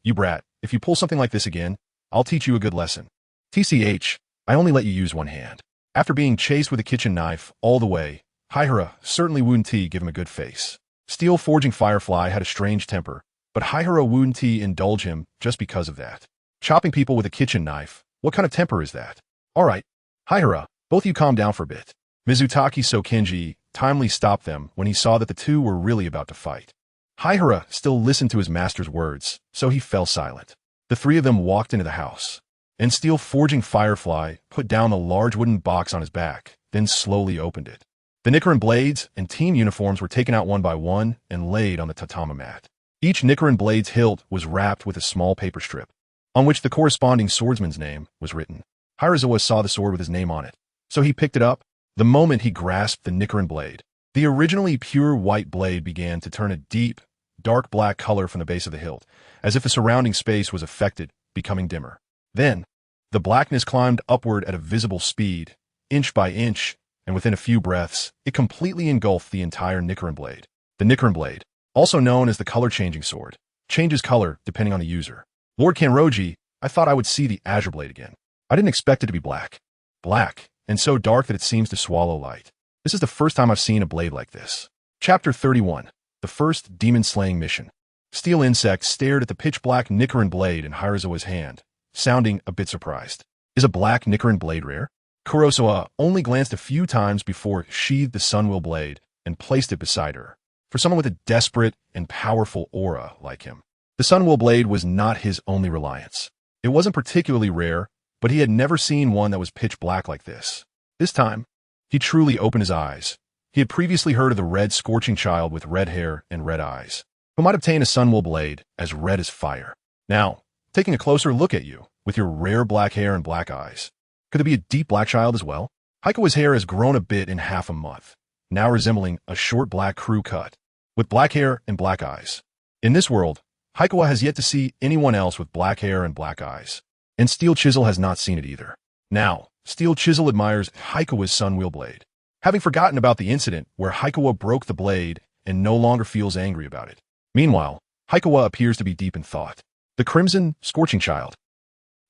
You brat, if you pull something like this again, I'll teach you a good lesson. TCH, I only let you use one hand. After being chased with a kitchen knife all the way, Heihara certainly wouldn't give him a good face. Steel Forging Firefly had a strange temper, but Heihara wouldn't indulge him just because of that. Chopping people with a kitchen knife, what kind of temper is that? All right, Heihara, both of you calm down for a bit. Mizutaki Sokenji timely stopped them when he saw that the two were really about to fight. Haihara still listened to his master's words, so he fell silent. The three of them walked into the house, and Steel Forging Firefly put down the large wooden box on his back, then slowly opened it. The Nicaran blades and team uniforms were taken out one by one and laid on the tatami mat. Each Nicaran blade's hilt was wrapped with a small paper strip, on which the corresponding swordsman's name was written. Hirazawa saw the sword with his name on it, so he picked it up. The moment he grasped the Nicaran blade, the originally pure white blade began to turn a deep, dark black color from the base of the hilt, as if the surrounding space was affected, becoming dimmer. Then, the blackness climbed upward at a visible speed, inch by inch, and within a few breaths, it completely engulfed the entire Nicaran blade. The Nicaran blade, also known as the color-changing sword, changes color depending on the user. Lord Kanroji, I thought I would see the azure blade again. I didn't expect it to be black. Black, and so dark that it seems to swallow light. This is the first time I've seen a blade like this. Chapter 31. The first demon-slaying mission. Steel Insect stared at the pitch-black Nicaran blade in Hirazawa's hand, sounding a bit surprised. Is a black Nicaran blade rare? Kurosawa only glanced a few times before sheathed the Sunwheel blade and placed it beside her. For someone with a desperate and powerful aura like him, the Sunwheel blade was not his only reliance. It wasn't particularly rare, but he had never seen one that was pitch black like this. This time, he truly opened his eyes. He had previously heard of the red scorching child with red hair and red eyes, who might obtain a Sunwheel blade as red as fire. Now, taking a closer look at you, with your rare black hair and black eyes, could there be a deep black child as well? Haikua's hair has grown a bit in half a month, now resembling a short black crew cut, with black hair and black eyes. In this world, Haikua has yet to see anyone else with black hair and black eyes, and Steel Chisel has not seen it either. Now, Steel Chisel admires Haikua's Sunwheel blade, having forgotten about the incident where Haikua broke the blade and no longer feels angry about it. Meanwhile, Haikua appears to be deep in thought. The Crimson Scorching Child.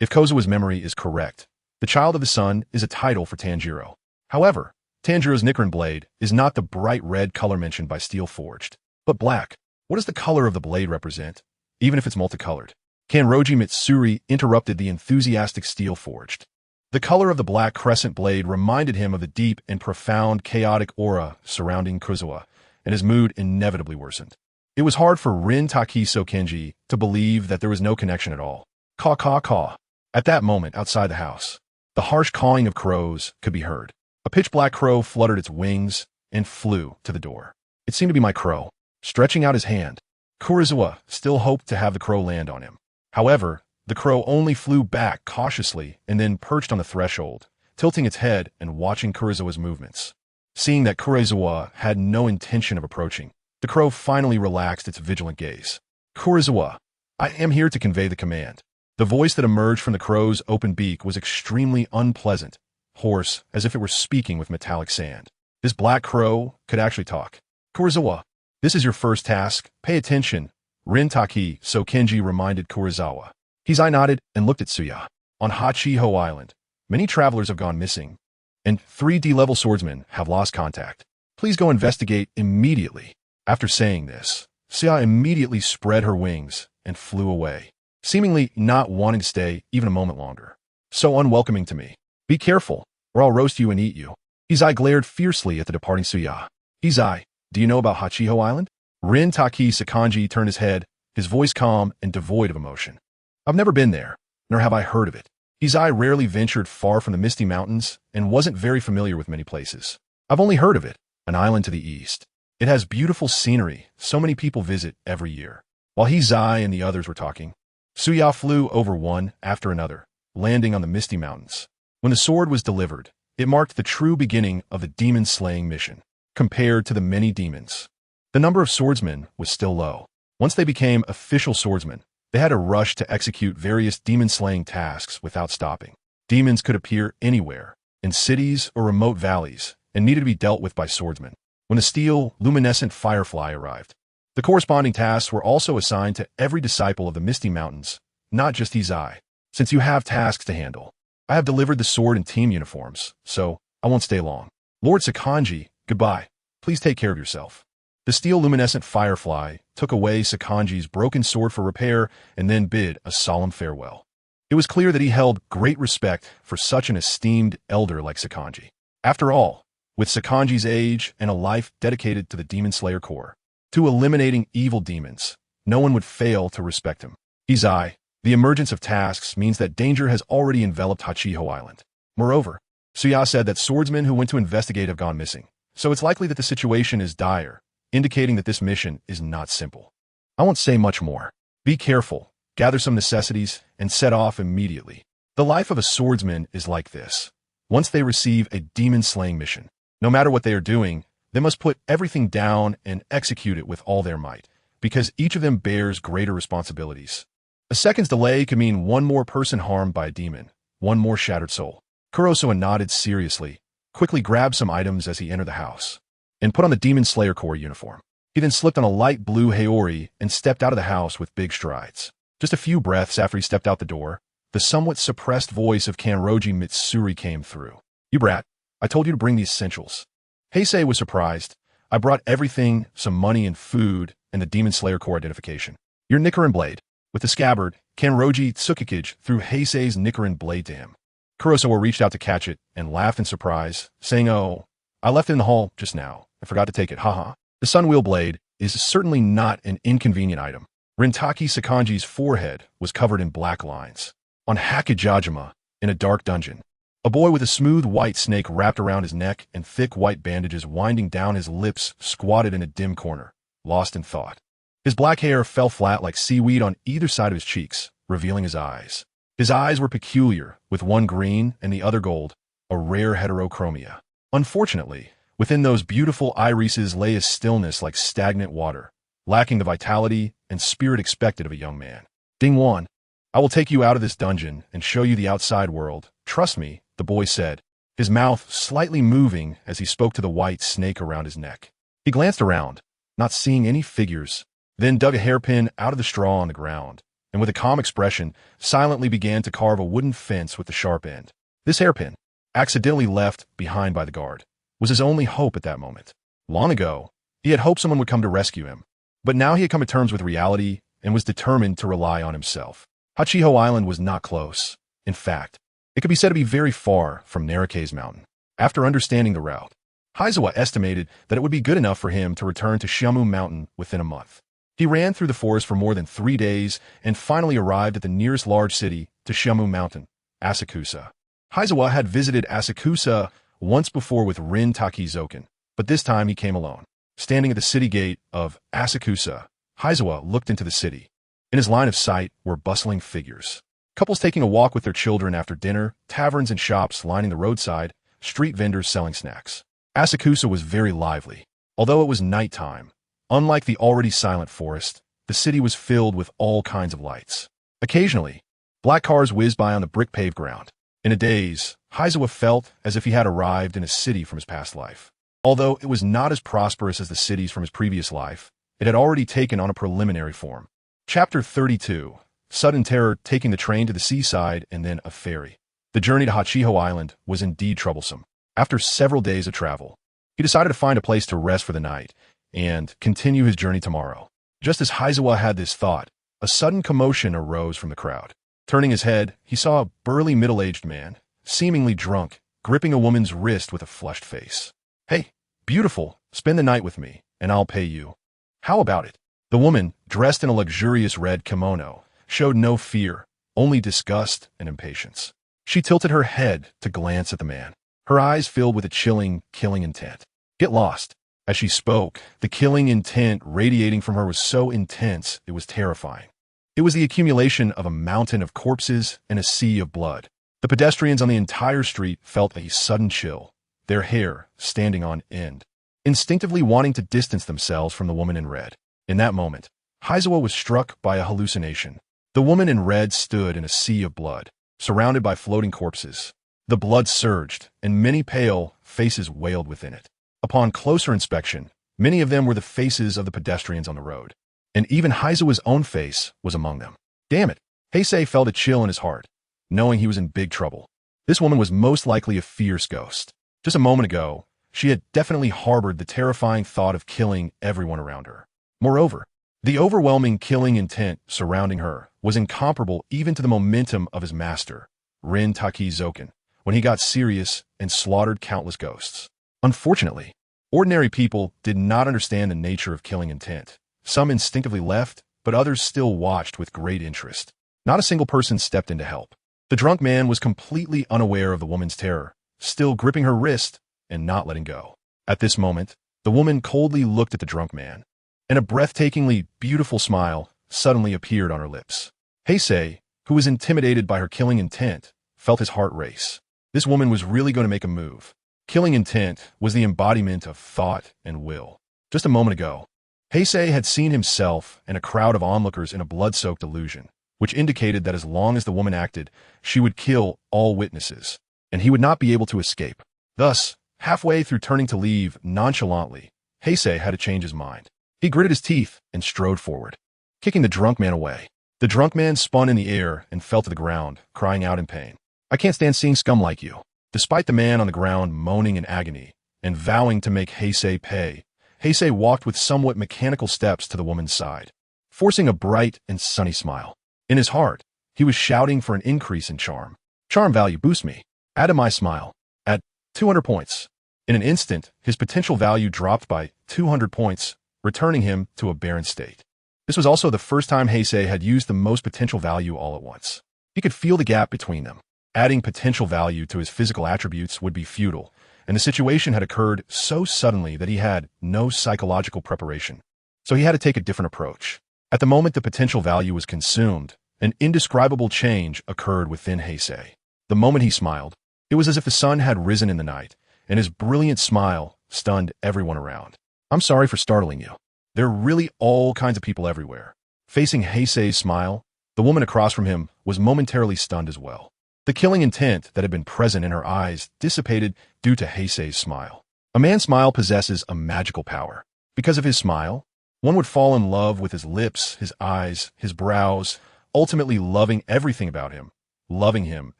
If Kozawa's memory is correct, the Child of the Sun is a title for Tanjiro. However, Tanjiro's Nicaran blade is not the bright red color mentioned by Steel Forged, but black. What does the color of the blade represent, even if it's multicolored? Kanroji Mitsuri interrupted the enthusiastic Steel Forged. The color of the black crescent blade reminded him of the deep and profound chaotic aura surrounding Kurosawa, and his mood inevitably worsened. It was hard for Rin Taki Sokenji to believe that there was no connection at all. Caw, caw, caw. At that moment, outside the house, the harsh cawing of crows could be heard. A pitch-black crow fluttered its wings and flew to the door. It seemed to be my crow, stretching out his hand. Kurosawa still hoped to have the crow land on him. However, the crow only flew back cautiously and then perched on the threshold, tilting its head and watching Kurosawa's movements. Seeing that Kurosawa had no intention of approaching, the crow finally relaxed its vigilant gaze. Kurosawa, I am here to convey the command. The voice that emerged from the crow's open beak was extremely unpleasant, hoarse, as if it were speaking with metallic sand. This black crow could actually talk. Kurosawa, this is your first task. Pay attention. Rin Taki Sokenji reminded Kurosawa. Heisei nodded and looked at Suya. On Hachiho Island, many travelers have gone missing, and 3D level swordsmen have lost contact. Please go investigate immediately. After saying this, Suya immediately spread her wings and flew away, seemingly not wanting to stay even a moment longer. So unwelcoming to me. Be careful, or I'll roast you and eat you. Heisei glared fiercely at the departing Suya. Heisei, do you know about Hachiho Island? Rin Taki Sakanji turned his head, his voice calm and devoid of emotion. I've never been there, nor have I heard of it. Heisei rarely ventured far from the Misty Mountains and wasn't very familiar with many places. I've only heard of it, an island to the east. It has beautiful scenery, so many people visit every year. While Heisei and the others were talking, Suya flew over one after another, landing on the Misty Mountains. When the sword was delivered, it marked the true beginning of the demon-slaying mission. Compared to the many demons, the number of swordsmen was still low. Once they became official swordsmen, they had to rush to execute various demon-slaying tasks without stopping. Demons could appear anywhere, in cities or remote valleys, and needed to be dealt with by swordsmen. When the steel, luminescent firefly arrived, the corresponding tasks were also assigned to every disciple of the Misty Mountains, not just Heisei. Since you have tasks to handle, I have delivered the sword and team uniforms, so I won't stay long. Lord Sakanji, goodbye. Please take care of yourself. The steel luminescent firefly took away Sakanji's broken sword for repair and then bid a solemn farewell. It was clear that he held great respect for such an esteemed elder like Sakanji. After all, with Sakanji's age and a life dedicated to the Demon Slayer core, to eliminating evil demons. No one would fail to respect him. Heisei, the emergence of tasks means that danger has already enveloped Hachiho Island. Moreover, Suya said that swordsmen who went to investigate have gone missing, so it's likely that the situation is dire, indicating that this mission is not simple. I won't say much more. Be careful, gather some necessities, and set off immediately. The life of a swordsman is like this. Once they receive a demon-slaying mission, no matter what they are doing, they must put everything down and execute it with all their might, because each of them bears greater responsibilities. A second's delay could mean one more person harmed by a demon, one more shattered soul. Kurosawa nodded seriously, quickly grabbed some items as he entered the house, and put on the Demon Slayer Corps uniform. He then slipped on a light blue haori and stepped out of the house with big strides. Just a few breaths after he stepped out the door, the somewhat suppressed voice of Kanroji Mitsuri came through. You brat, I told you to bring the essentials. Heisei was surprised. I brought everything, some money and food, and the Demon Slayer Corps identification. Your Nicker and blade. With the scabbard, Kanroji Tsukikage threw Heisei's Nicker and blade to him. Kurosawa reached out to catch it and laughed in surprise, saying, Oh, I left it in the hall just now. I forgot to take it, haha. The Sunwheel blade is certainly not an inconvenient item. Rintaki Sakanji's forehead was covered in black lines. On Hakijajima, in a dark dungeon, a boy with a smooth white snake wrapped around his neck and thick white bandages winding down his lips squatted in a dim corner, lost in thought. His black hair fell flat like seaweed on either side of his cheeks, revealing his eyes. His eyes were peculiar, with one green and the other gold, a rare heterochromia. Unfortunately, within those beautiful irises lay a stillness like stagnant water, lacking the vitality and spirit expected of a young man. Dingwan, I will take you out of this dungeon and show you the outside world. Trust me, the boy said, his mouth slightly moving as he spoke to the white snake around his neck. He glanced around, not seeing any figures, then dug a hairpin out of the straw on the ground, and with a calm expression, silently began to carve a wooden fence with the sharp end. This hairpin, accidentally left behind by the guard, was his only hope at that moment. Long ago, he had hoped someone would come to rescue him, but now he had come to terms with reality and was determined to rely on himself. Hachiho Island was not close. In fact, it could be said to be very far from Narike's mountain. After understanding the route, Heizawa estimated that it would be good enough for him to return to Shamu Mountain within a month. He ran through the forest for more than 3 days and finally arrived at the nearest large city to Shamu Mountain, Asakusa. Heizawa had visited Asakusa once before with Rin Takizoken, but this time he came alone. Standing at the city gate of Asakusa, Heizawa looked into the city. In his line of sight were bustling figures. Couples taking a walk with their children after dinner, taverns and shops lining the roadside, street vendors selling snacks. Asakusa was very lively. Although it was nighttime, unlike the already silent forest, the city was filled with all kinds of lights. Occasionally, black cars whizzed by on the brick-paved ground. In a daze, Heizawa felt as if he had arrived in a city from his past life. Although it was not as prosperous as the cities from his previous life, it had already taken on a preliminary form. Chapter 32. Sudden terror, taking the train to the seaside and then a ferry. The journey to Hachiho Island was indeed troublesome. After several days of travel, he decided to find a place to rest for the night and continue his journey tomorrow. Just as Heizawa had this thought, a sudden commotion arose from the crowd. Turning his head, he saw a burly middle-aged man, seemingly drunk, gripping a woman's wrist with a flushed face. Hey, beautiful, spend the night with me, and I'll pay you. How about it? The woman, dressed in a luxurious red kimono, showed no fear, only disgust and impatience. She tilted her head to glance at the man, her eyes filled with a chilling, killing intent. Get lost. As she spoke, the killing intent radiating from her was so intense it was terrifying. It was the accumulation of a mountain of corpses and a sea of blood. The pedestrians on the entire street felt a sudden chill, their hair standing on end, instinctively wanting to distance themselves from the woman in red. In that moment, Heizawa was struck by a hallucination. The woman in red stood in a sea of blood, surrounded by floating corpses. The blood surged, and many pale faces wailed within it. Upon closer inspection, many of them were the faces of the pedestrians on the road, and even Heizawa's own face was among them. Damn it! Heisei felt a chill in his heart, knowing he was in big trouble. This woman was most likely a fierce ghost. Just a moment ago, she had definitely harbored the terrifying thought of killing everyone around her. Moreover, the overwhelming killing intent surrounding her was incomparable even to the momentum of his master, Rin Takizoken, when he got serious and slaughtered countless ghosts. Unfortunately, ordinary people did not understand the nature of killing intent. Some instinctively left, but others still watched with great interest. Not a single person stepped in to help. The drunk man was completely unaware of the woman's terror, still gripping her wrist and not letting go. At this moment, the woman coldly looked at the drunk man, and a breathtakingly beautiful smile suddenly appeared on her lips. Heisei, who was intimidated by her killing intent, felt his heart race. This woman was really going to make a move. Killing intent was the embodiment of thought and will. Just a moment ago, Heisei had seen himself and a crowd of onlookers in a blood-soaked illusion, which indicated that as long as the woman acted, she would kill all witnesses, and he would not be able to escape. Thus, halfway through turning to leave nonchalantly, Heisei had to change his mind. He gritted his teeth and strode forward, kicking the drunk man away. The drunk man spun in the air and fell to the ground, crying out in pain. "I can't stand seeing scum like you." Despite the man on the ground moaning in agony and vowing to make Heisei pay, Heisei walked with somewhat mechanical steps to the woman's side, forcing a bright and sunny smile. In his heart, he was shouting for an increase in charm. "Charm value boost me. Add to my smile. At 200 points. In an instant, his potential value dropped by 200 points, returning him to a barren state. This was also the first time Heisei had used the most potential value all at once. He could feel the gap between them. Adding potential value to his physical attributes would be futile, and the situation had occurred so suddenly that he had no psychological preparation. So he had to take a different approach. At the moment the potential value was consumed, an indescribable change occurred within Heisei. The moment he smiled, it was as if the sun had risen in the night, and his brilliant smile stunned everyone around. "I'm sorry for startling you. There are really all kinds of people everywhere." Facing Heisei's smile, the woman across from him was momentarily stunned as well. The killing intent that had been present in her eyes dissipated due to Heisei's smile. A man's smile possesses a magical power. Because of his smile, one would fall in love with his lips, his eyes, his brows, ultimately loving everything about him, loving him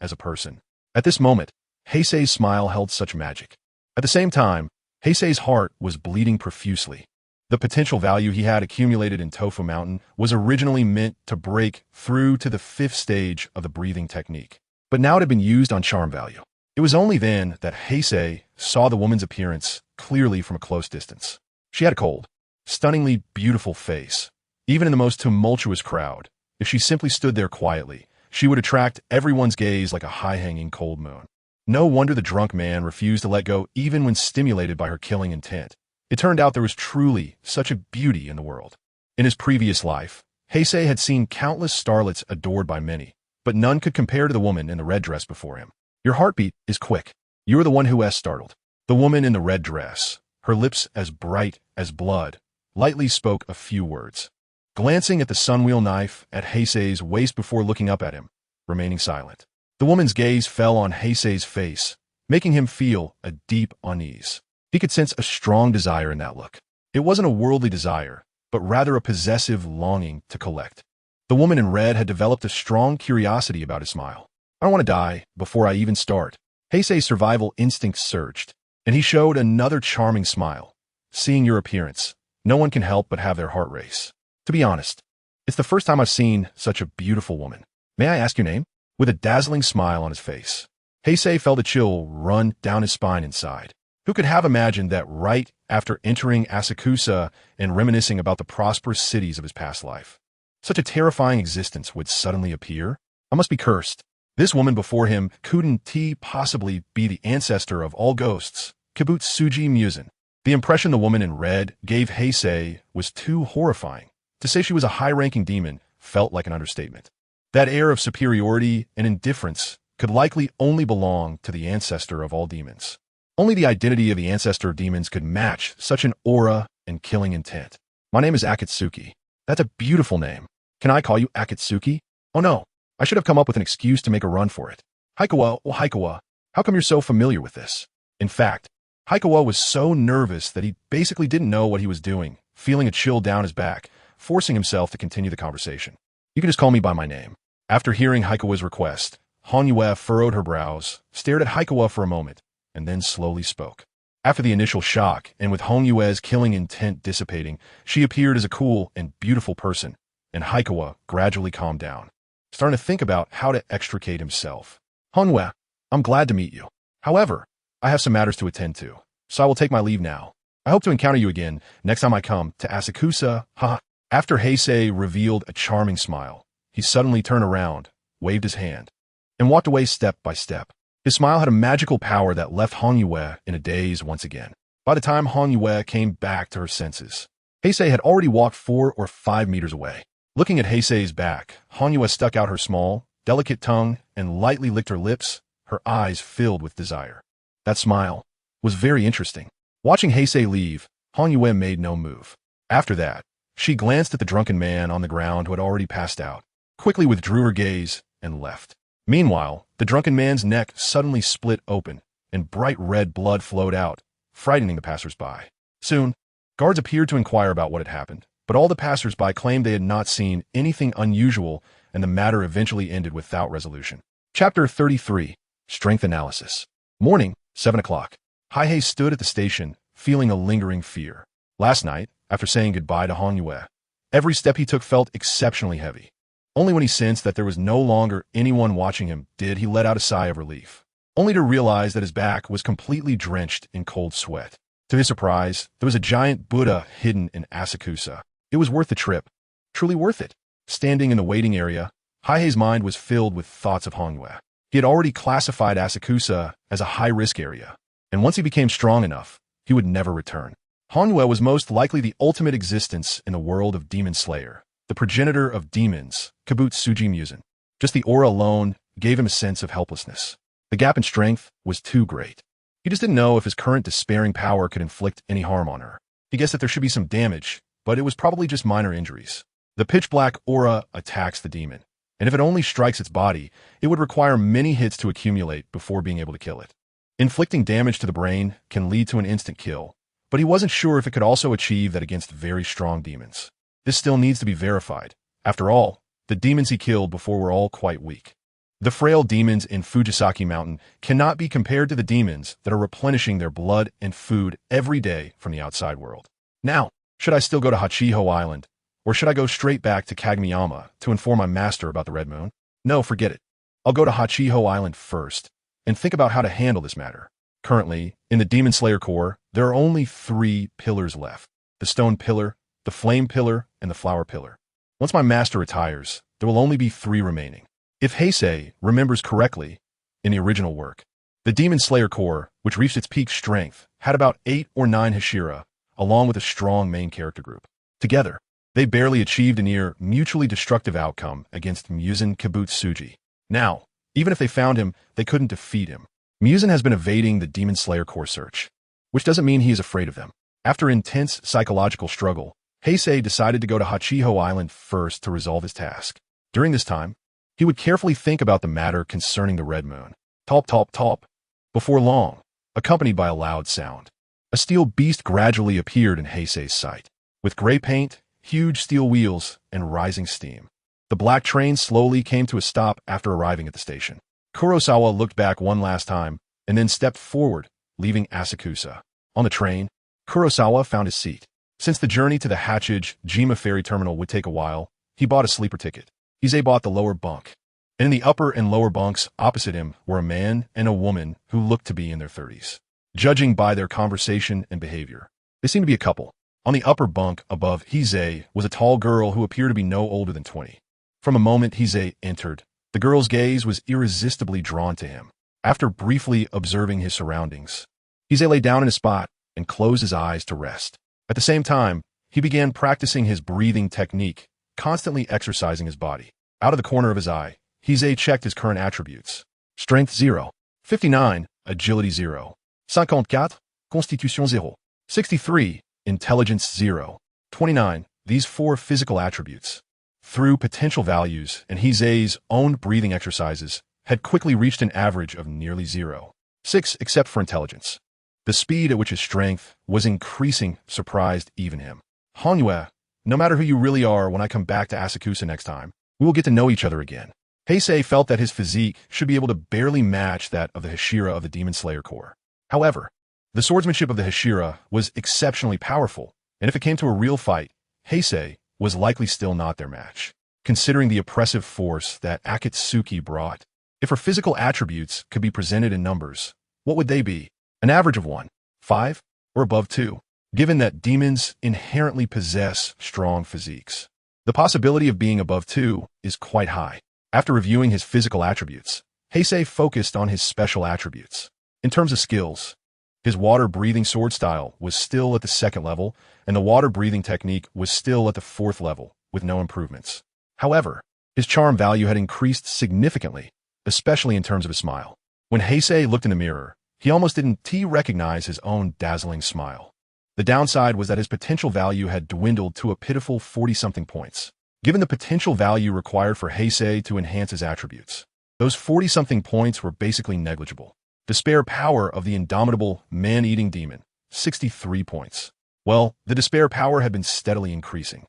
as a person. At this moment, Heisei's smile held such magic. At the same time, Heisei's heart was bleeding profusely. The potential value he had accumulated in Tofu Mountain was originally meant to break through to the 5th stage of the breathing technique, but now it had been used on charm value. It was only then that Heisei saw the woman's appearance clearly from a close distance. She had a cold, stunningly beautiful face. Even in the most tumultuous crowd, if she simply stood there quietly, she would attract everyone's gaze like a high-hanging cold moon. No wonder the drunk man refused to let go even when stimulated by her killing intent. It turned out there was truly such a beauty in the world. In his previous life, Heisei had seen countless starlets adored by many, but none could compare to the woman in the red dress before him. "Your heartbeat is quick. You are the one who has startled." The woman in the red dress, her lips as bright as blood, lightly spoke a few words, glancing at the sunwheel knife at Heisei's waist before looking up at him, remaining silent. The woman's gaze fell on Heisei's face, making him feel a deep unease. He could sense a strong desire in that look. It wasn't a worldly desire, but rather a possessive longing to collect. The woman in red had developed a strong curiosity about his smile. "I don't want to die before I even start." Heisei's survival instincts surged, and he showed another charming smile. "Seeing your appearance, no one can help but have their heart race. To be honest, it's the first time I've seen such a beautiful woman. May I ask your name?" With a dazzling smile on his face, Heisei felt a chill run down his spine inside. Who could have imagined that right after entering Asakusa and reminiscing about the prosperous cities of his past life, such a terrifying existence would suddenly appear? I must be cursed. This woman before him couldn't possibly be the ancestor of all ghosts, Kibutsuji Musen. The impression the woman in red gave Heisei was too horrifying. To say she was a high-ranking demon felt like an understatement. That air of superiority and indifference could likely only belong to the ancestor of all demons. Only the identity of the ancestor of demons could match such an aura and killing intent. "My name is Akatsuki." "That's a beautiful name. Can I call you Akatsuki?" "Oh no, I should have come up with an excuse to make a run for it." "Haikawa, oh Haikawa, how come you're so familiar with this?" In fact, Haikawa was so nervous that he basically didn't know what he was doing, feeling a chill down his back, forcing himself to continue the conversation. "You can just call me by my name." After hearing Haikawa's request, Honyue furrowed her brows, stared at Haikawa for a moment, and then slowly spoke. After the initial shock, and with Honyue's killing intent dissipating, she appeared as a cool and beautiful person, and Haikawa gradually calmed down, starting to think about how to extricate himself. "Honyue, I'm glad to meet you. However, I have some matters to attend to. so I will take my leave now. I hope to encounter you again next time I come to Asakusa, haha. After Heisei revealed a charming smile, he suddenly turned around, waved his hand, and walked away step by step. His smile had a magical power that left Hanyue in a daze once again. By the time Hanyue came back to her senses, Heisei had already walked 4 or 5 meters away. Looking at Heisei's back, Hanyue stuck out her small, delicate tongue and lightly licked her lips, her eyes filled with desire. That smile was very interesting. Watching Heisei leave, Hanyue made no move. After that, she glanced at the drunken man on the ground who had already passed out, quickly withdrew her gaze, and left. Meanwhile, the drunken man's neck suddenly split open, and bright red blood flowed out, frightening the passers-by. Soon, guards appeared to inquire about what had happened, but all the passers-by claimed they had not seen anything unusual, and the matter eventually ended without resolution. Chapter 33. Strength Analysis. Morning, 7 o'clock. Heisei stood at the station, feeling a lingering fear. Last night, after saying goodbye to Hanyue, every step he took felt exceptionally heavy. Only when he sensed that there was no longer anyone watching him did he let out a sigh of relief, only to realize that his back was completely drenched in cold sweat. To his surprise, there was a giant Buddha hidden in Asakusa. It was worth the trip. Truly worth it. Standing in the waiting area, Heisei's mind was filled with thoughts of Hanyue. He had already classified Asakusa as a high-risk area, and once he became strong enough, he would never return. Hanyue was most likely the ultimate existence in the world of Demon Slayer, the progenitor of demons, Kabutsujin Musen. Just the aura alone gave him a sense of helplessness. The gap in strength was too great. He just didn't know if his current despairing power could inflict any harm on her. He guessed that there should be some damage, but it was probably just minor injuries. The pitch-black aura attacks the demon, and if it only strikes its body, it would require many hits to accumulate before being able to kill it. Inflicting damage to the brain can lead to an instant kill, but he wasn't sure if it could also achieve that against very strong demons. This still needs to be verified. After all, the demons he killed before were all quite weak. The frail demons in Fujisaki Mountain cannot be compared to the demons that are replenishing their blood and food every day from the outside world. Now, should I still go to Hachiho Island, or should I go straight back to Kagemiyama to inform my master about the Red Moon? No, forget it. I'll go to Hachiho Island first, and think about how to handle this matter. Currently, in the Demon Slayer Corps, there are only 3 pillars left. The Stone Pillar, the Flame Pillar, and the Flower Pillar. Once my master retires, there will only be 3 remaining. If Heisei remembers correctly, in the original work, the Demon Slayer Corps, which reached its peak strength, had about 8 or 9 Hashira, along with a strong main character group. Together, they barely achieved a near mutually destructive outcome against Musen Kibutsuji. Now, even if they found him, they couldn't defeat him. Musen has been evading the Demon Slayer Corps search, which doesn't mean he is afraid of them. After intense psychological struggle, Heisei decided to go to Hachiho Island first to resolve his task. During this time, he would carefully think about the matter concerning the Red Moon. Top, top, top. Before long, accompanied by a loud sound, a steel beast gradually appeared in Heisei's sight. With gray paint, huge steel wheels, and rising steam, the black train slowly came to a stop after arriving at the station. Kurosawa looked back one last time, and then stepped forward, leaving Asakusa. On the train, Kurosawa found his seat. Since the journey to the Hachige Jima ferry terminal would take a while, he bought a sleeper ticket. Heisei bought the lower bunk, and in the upper and lower bunks opposite him were a man and a woman who looked to be in their 30s. Judging by their conversation and behavior, they seemed to be a couple. On the upper bunk above Heisei was a tall girl who appeared to be no older than 20. From the moment Heisei entered, the girl's gaze was irresistibly drawn to him. After briefly observing his surroundings, Heisei lay down in a spot and closed his eyes to rest. At the same time, he began practicing his breathing technique, constantly exercising his body. Out of the corner of his eye, Heisei checked his current attributes. Strength 0. 59. Agility 0. 54. Constitution 0. 63. Intelligence 0. 29. These 4 physical attributes, through potential values and Heisei's own breathing exercises, had quickly reached an average of nearly 0. 6 except for intelligence. The speed at which his strength was increasing surprised even him. Hanyue, no matter who you really are, when I come back to Asakusa next time, we will get to know each other again. Heisei felt that his physique should be able to barely match that of the Hashira of the Demon Slayer Corps. However, the swordsmanship of the Hashira was exceptionally powerful, and if it came to a real fight, Heisei was likely still not their match. Considering the oppressive force that Akatsuki brought, if her physical attributes could be presented in numbers, what would they be? An average of 1. 5, or above 2, given that demons inherently possess strong physiques. The possibility of being above 2 is quite high. After reviewing his physical attributes, Heisei focused on his special attributes. In terms of skills, his water-breathing sword style was still at the 2nd level, and the water-breathing technique was still at the 4th level, with no improvements. However, his charm value had increased significantly, especially in terms of his smile. When Heisei looked in the mirror, he almost didn't recognize his own dazzling smile. The downside was that his potential value had dwindled to a pitiful 40-something points. Given the potential value required for Heisei to enhance his attributes, those 40-something points were basically negligible. Despair power of the indomitable man-eating demon, 63 points. Well, the despair power had been steadily increasing.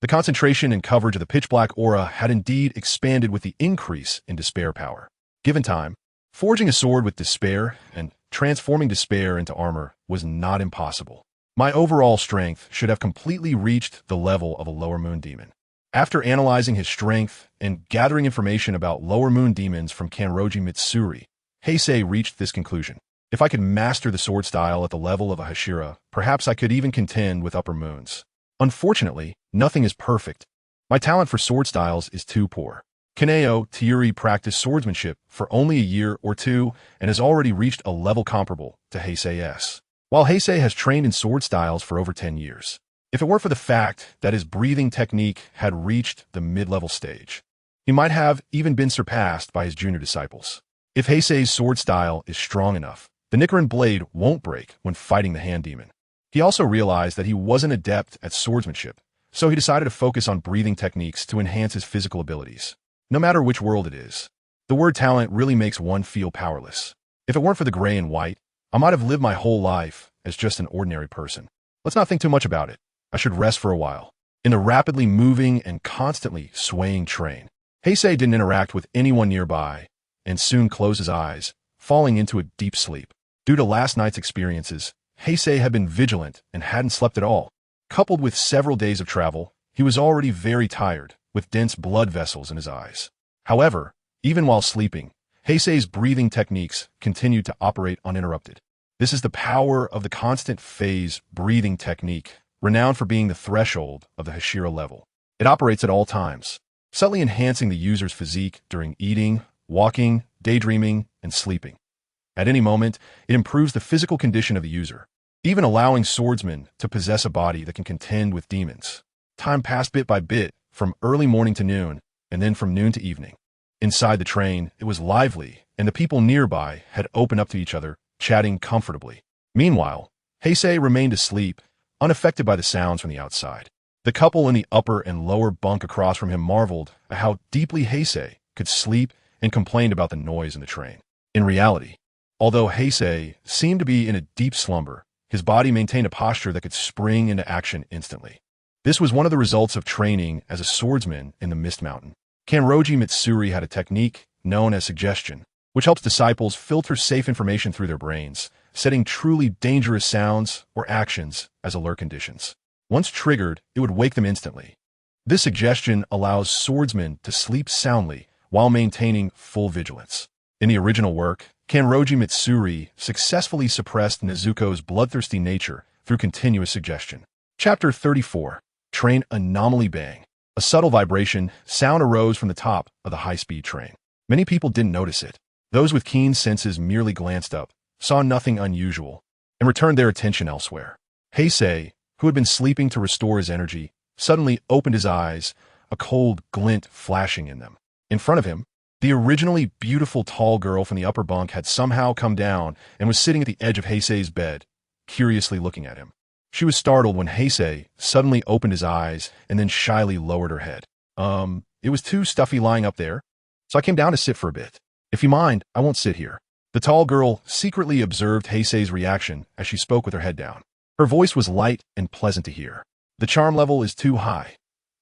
The concentration and coverage of the pitch-black aura had indeed expanded with the increase in despair power. Given time, forging a sword with despair and transforming despair into armor was not impossible. My overall strength should have completely reached the level of a lower moon demon. After analyzing his strength and gathering information about lower moon demons from Kanroji Mitsuri, Heisei reached this conclusion. If I could master the sword style at the level of a Hashira, perhaps I could even contend with upper moons. Unfortunately, nothing is perfect. My talent for sword styles is too poor. Kaneo Tiuri practiced swordsmanship for only a year or two and has already reached a level comparable to Heisei's, while Heisei has trained in sword styles for over 10 years. If it weren't for the fact that his breathing technique had reached the mid-level stage, he might have even been surpassed by his junior disciples. If Heisei's sword style is strong enough, the Nichiren blade won't break when fighting the hand demon. He also realized that he wasn't adept at swordsmanship, so he decided to focus on breathing techniques to enhance his physical abilities. No matter which world it is, the word talent really makes one feel powerless. If it weren't for the gray and white, I might have lived my whole life as just an ordinary person. Let's not think too much about it. I should rest for a while. In the rapidly moving and constantly swaying train, Heisei didn't interact with anyone nearby and soon closed his eyes, falling into a deep sleep. Due to last night's experiences, Heisei had been vigilant and hadn't slept at all. Coupled with several days of travel, he was already very tired, with dense blood vessels in his eyes. However, even while sleeping, Heisei's breathing techniques continued to operate uninterrupted. This is the power of the constant phase breathing technique, renowned for being the threshold of the Hashira level. It operates at all times, subtly enhancing the user's physique during eating, walking, daydreaming, and sleeping. At any moment, it improves the physical condition of the user, even allowing swordsmen to possess a body that can contend with demons. Time passed bit by bit, from early morning to noon, and then from noon to evening. Inside the train, it was lively, and the people nearby had opened up to each other, chatting comfortably. Meanwhile, Heisei remained asleep, unaffected by the sounds from the outside. The couple in the upper and lower bunk across from him marveled at how deeply Heisei could sleep and complained about the noise in the train. In reality, although Heisei seemed to be in a deep slumber, his body maintained a posture that could spring into action instantly. This was one of the results of training as a swordsman in the Mist Mountain. Kanroji Mitsuri had a technique known as suggestion, which helps disciples filter safe information through their brains, setting truly dangerous sounds or actions as alert conditions. Once triggered, it would wake them instantly. This suggestion allows swordsmen to sleep soundly while maintaining full vigilance. In the original work, Kanroji Mitsuri successfully suppressed Nezuko's bloodthirsty nature through continuous suggestion. Chapter 34. Train Anomaly Bang. A subtle vibration sound arose from the top of the high-speed train. Many people didn't notice it. Those with keen senses merely glanced up, saw nothing unusual, and returned their attention elsewhere. Heisei, who had been sleeping to restore his energy, suddenly opened his eyes, a cold glint flashing in them. In front of him, the originally beautiful tall girl from the upper bunk had somehow come down and was sitting at the edge of Heisei's bed, curiously looking at him. She was startled when Heisei suddenly opened his eyes and then shyly lowered her head. It was too stuffy lying up there, so I came down to sit for a bit. If you mind, I won't sit here. The tall girl secretly observed Heisei's reaction as she spoke with her head down. Her voice was light and pleasant to hear. The charm level is too high,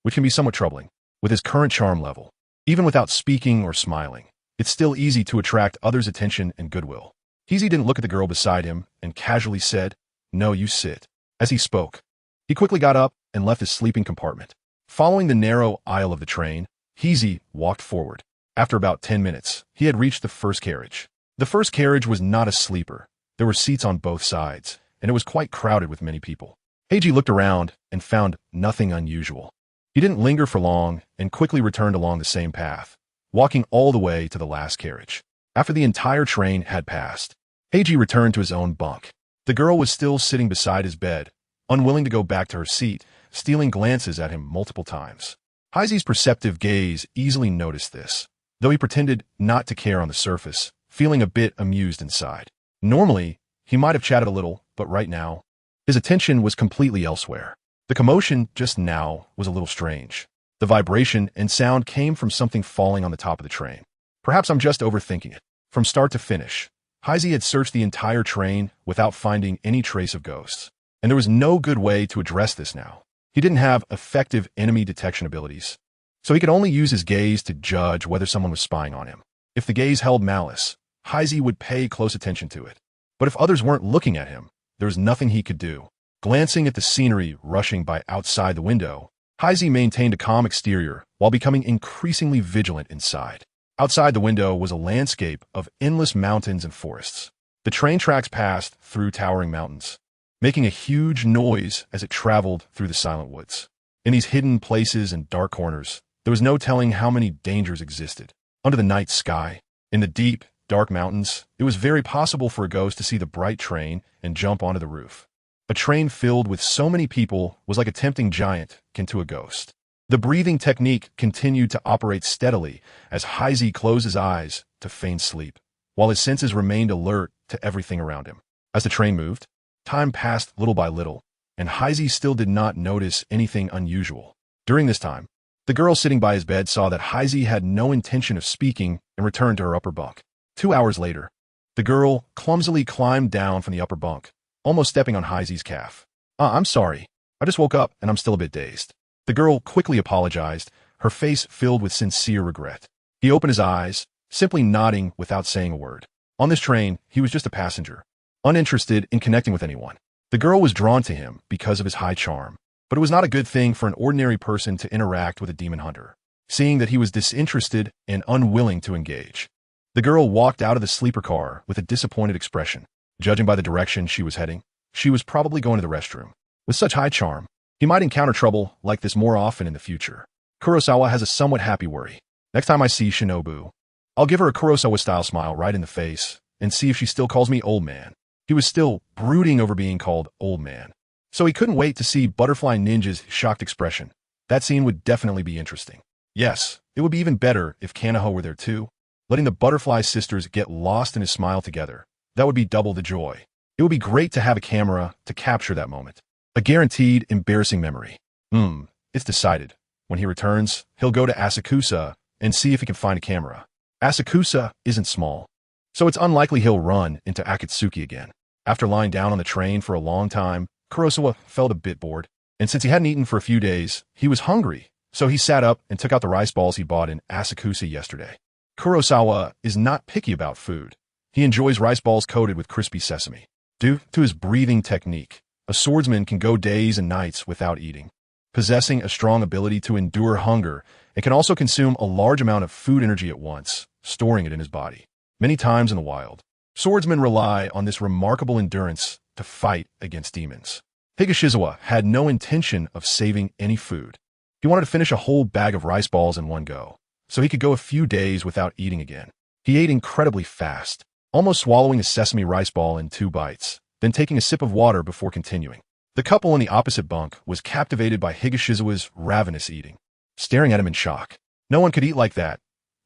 which can be somewhat troubling. With his current charm level, even without speaking or smiling, it's still easy to attract others' attention and goodwill. Heisei didn't look at the girl beside him and casually said, "No, you sit." As he spoke, he quickly got up and left his sleeping compartment. Following the narrow aisle of the train, Heisei walked forward. After about 10 minutes, he had reached the first carriage. The first carriage was not a sleeper. There were seats on both sides, and it was quite crowded with many people. Heiji looked around and found nothing unusual. He didn't linger for long and quickly returned along the same path, walking all the way to the last carriage. After the entire train had passed, Heiji returned to his own bunk. The girl was still sitting beside his bed, unwilling to go back to her seat, stealing glances at him multiple times. Heisei's perceptive gaze easily noticed this, though he pretended not to care on the surface, feeling a bit amused inside. Normally, he might have chatted a little, but right now, his attention was completely elsewhere. The commotion just now was a little strange. The vibration and sound came from something falling on the top of the train. Perhaps I'm just overthinking it. From start to finish, Heisei had searched the entire train without finding any trace of ghosts, and there was no good way to address this now. He didn't have effective enemy detection abilities, so he could only use his gaze to judge whether someone was spying on him. If the gaze held malice, Heisei would pay close attention to it. But if others weren't looking at him, there was nothing he could do. Glancing at the scenery rushing by outside the window, Heisei maintained a calm exterior while becoming increasingly vigilant inside. Outside the window was a landscape of endless mountains and forests. The train tracks passed through towering mountains, making a huge noise as it traveled through the silent woods. In these hidden places and dark corners, there was no telling how many dangers existed. Under the night sky, in the deep, dark mountains, it was very possible for a ghost to see the bright train and jump onto the roof. A train filled with so many people was like a tempting giant akin to a ghost. The breathing technique continued to operate steadily as Heisei closed his eyes to feign sleep, while his senses remained alert to everything around him. As the train moved, time passed little by little, and Heisei still did not notice anything unusual. During this time, the girl sitting by his bed saw that Heisei had no intention of speaking and returned to her upper bunk. 2 hours later, the girl clumsily climbed down from the upper bunk, almost stepping on Heisei's calf. I'm sorry. I just woke up and I'm still a bit dazed. The girl quickly apologized, her face filled with sincere regret. He opened his eyes, simply nodding without saying a word. On this train, he was just a passenger, uninterested in connecting with anyone. The girl was drawn to him because of his high charm, but it was not a good thing for an ordinary person to interact with a demon hunter, seeing that he was disinterested and unwilling to engage. The girl walked out of the sleeper car with a disappointed expression. Judging by the direction she was heading, she was probably going to the restroom. With such high charm, he might encounter trouble like this more often in the future. Kurosawa has a somewhat happy worry. Next time I see Shinobu, I'll give her a Kurosawa-style smile right in the face and see if she still calls me old man. He was still brooding over being called old man, so he couldn't wait to see Butterfly Ninja's shocked expression. That scene would definitely be interesting. Yes, it would be even better if Kanaho were there too, letting the Butterfly sisters get lost in his smile together. That would be double the joy. It would be great to have a camera to capture that moment. A guaranteed embarrassing memory. It's decided. When he returns, he'll go to Asakusa and see if he can find a camera. Asakusa isn't small, so it's unlikely he'll run into Akatsuki again. After lying down on the train for a long time, Kurosawa felt a bit bored, and since he hadn't eaten for a few days, he was hungry, so he sat up and took out the rice balls he bought in Asakusa yesterday. Kurosawa is not picky about food. He enjoys rice balls coated with crispy sesame. Due to his breathing technique, a swordsman can go days and nights without eating. Possessing a strong ability to endure hunger, it can also consume a large amount of food energy at once, storing it in his body. Many times in the wild, swordsmen rely on this remarkable endurance to fight against demons. Higashizawa had no intention of saving any food. He wanted to finish a whole bag of rice balls in one go, so he could go a few days without eating again. He ate incredibly fast, almost swallowing a sesame rice ball in 2 bites, then taking a sip of water before continuing. The couple in the opposite bunk was captivated by Higashizawa's ravenous eating, staring at him in shock. No one could eat like that,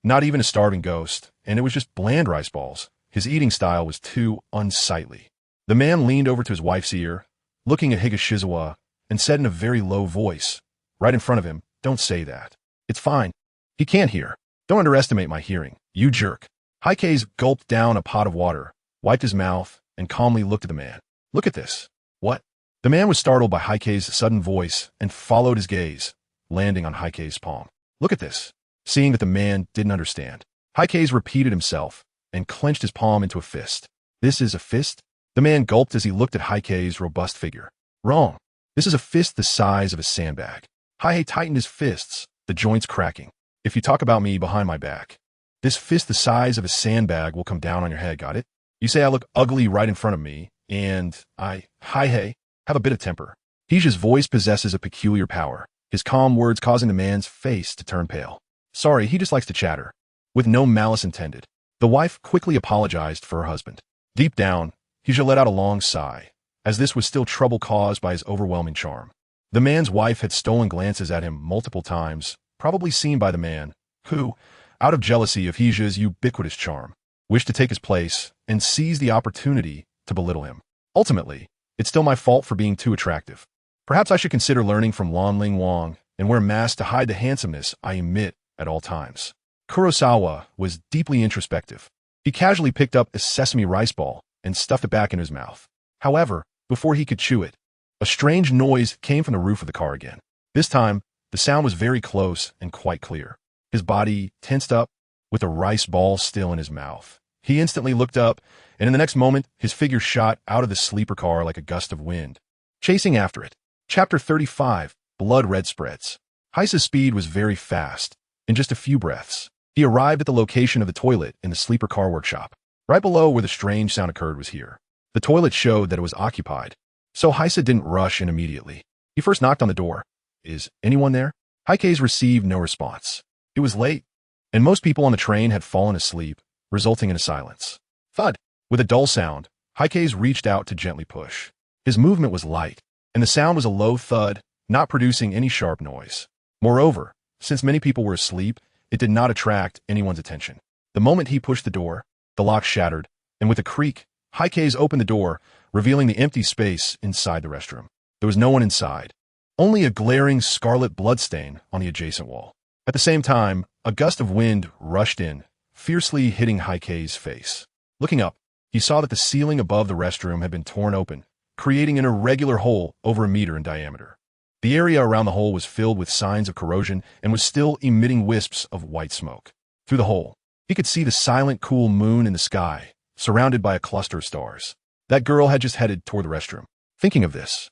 not even a starving ghost, and it was just bland rice balls. His eating style was too unsightly. The man leaned over to his wife's ear, looking at Higashizawa, and said in a very low voice, right in front of him, "Don't say that. It's fine. He can't hear. Don't underestimate my hearing, you jerk." Heisei gulped down a pot of water, wiped his mouth, and calmly looked at the man. "Look at this." "What?" The man was startled by Heisei's sudden voice and followed his gaze, landing on Heisei's palm. "Look at this." Seeing that the man didn't understand, Heisei repeated himself and clenched his palm into a fist. "This is a fist?" The man gulped as he looked at Heisei's robust figure. "Wrong. This is a fist the size of a sandbag." Heisei tightened his fists, the joints cracking. "If you talk about me behind my back, this fist the size of a sandbag will come down on your head, got it? You say I look ugly right in front of me, And Heisei, have a bit of temper. Heisei's voice possesses a peculiar power, his calm words causing the man's face to turn pale. Sorry, he just likes to chatter. With no malice intended, the wife quickly apologized for her husband. Deep down, Heisei let out a long sigh, as this was still trouble caused by his overwhelming charm. The man's wife had stolen glances at him multiple times, probably seen by the man, who, out of jealousy of Heisei's ubiquitous charm, wished to take his place and seize the opportunity to belittle him. Ultimately, it's still my fault for being too attractive. Perhaps I should consider learning from Wanling Wang and wear masks to hide the handsomeness I emit at all times. Kurosawa was deeply introspective. He casually picked up a sesame rice ball and stuffed it back in his mouth. However, before he could chew it, a strange noise came from the roof of the car again. This time, the sound was very close and quite clear. His body tensed up, with the rice ball still in his mouth. He instantly looked up, and in the next moment, his figure shot out of the sleeper car like a gust of wind, chasing after it. Chapter 35, Blood Red Spreads. Heisei's speed was very fast. In just a few breaths, he arrived at the location of the toilet in the sleeper car workshop. Right below where the strange sound occurred was here. The toilet showed that it was occupied, so Heisei didn't rush in immediately. He first knocked on the door. Is anyone there? Heisei received no response. It was late, and most people on the train had fallen asleep, resulting in a silence. Thud! With a dull sound, Heisei reached out to gently push. His movement was light, and the sound was a low thud, not producing any sharp noise. Moreover, since many people were asleep, it did not attract anyone's attention. The moment he pushed the door, the lock shattered, and with a creak, Heisei opened the door, revealing the empty space inside the restroom. There was no one inside, only a glaring scarlet bloodstain on the adjacent wall. At the same time, a gust of wind rushed in, fiercely hitting Heisei's face. Looking up, he saw that the ceiling above the restroom had been torn open, creating an irregular hole over a meter in diameter. The area around the hole was filled with signs of corrosion and was still emitting wisps of white smoke. Through the hole, he could see the silent, cool moon in the sky, surrounded by a cluster of stars. That girl had just headed toward the restroom. Thinking of this,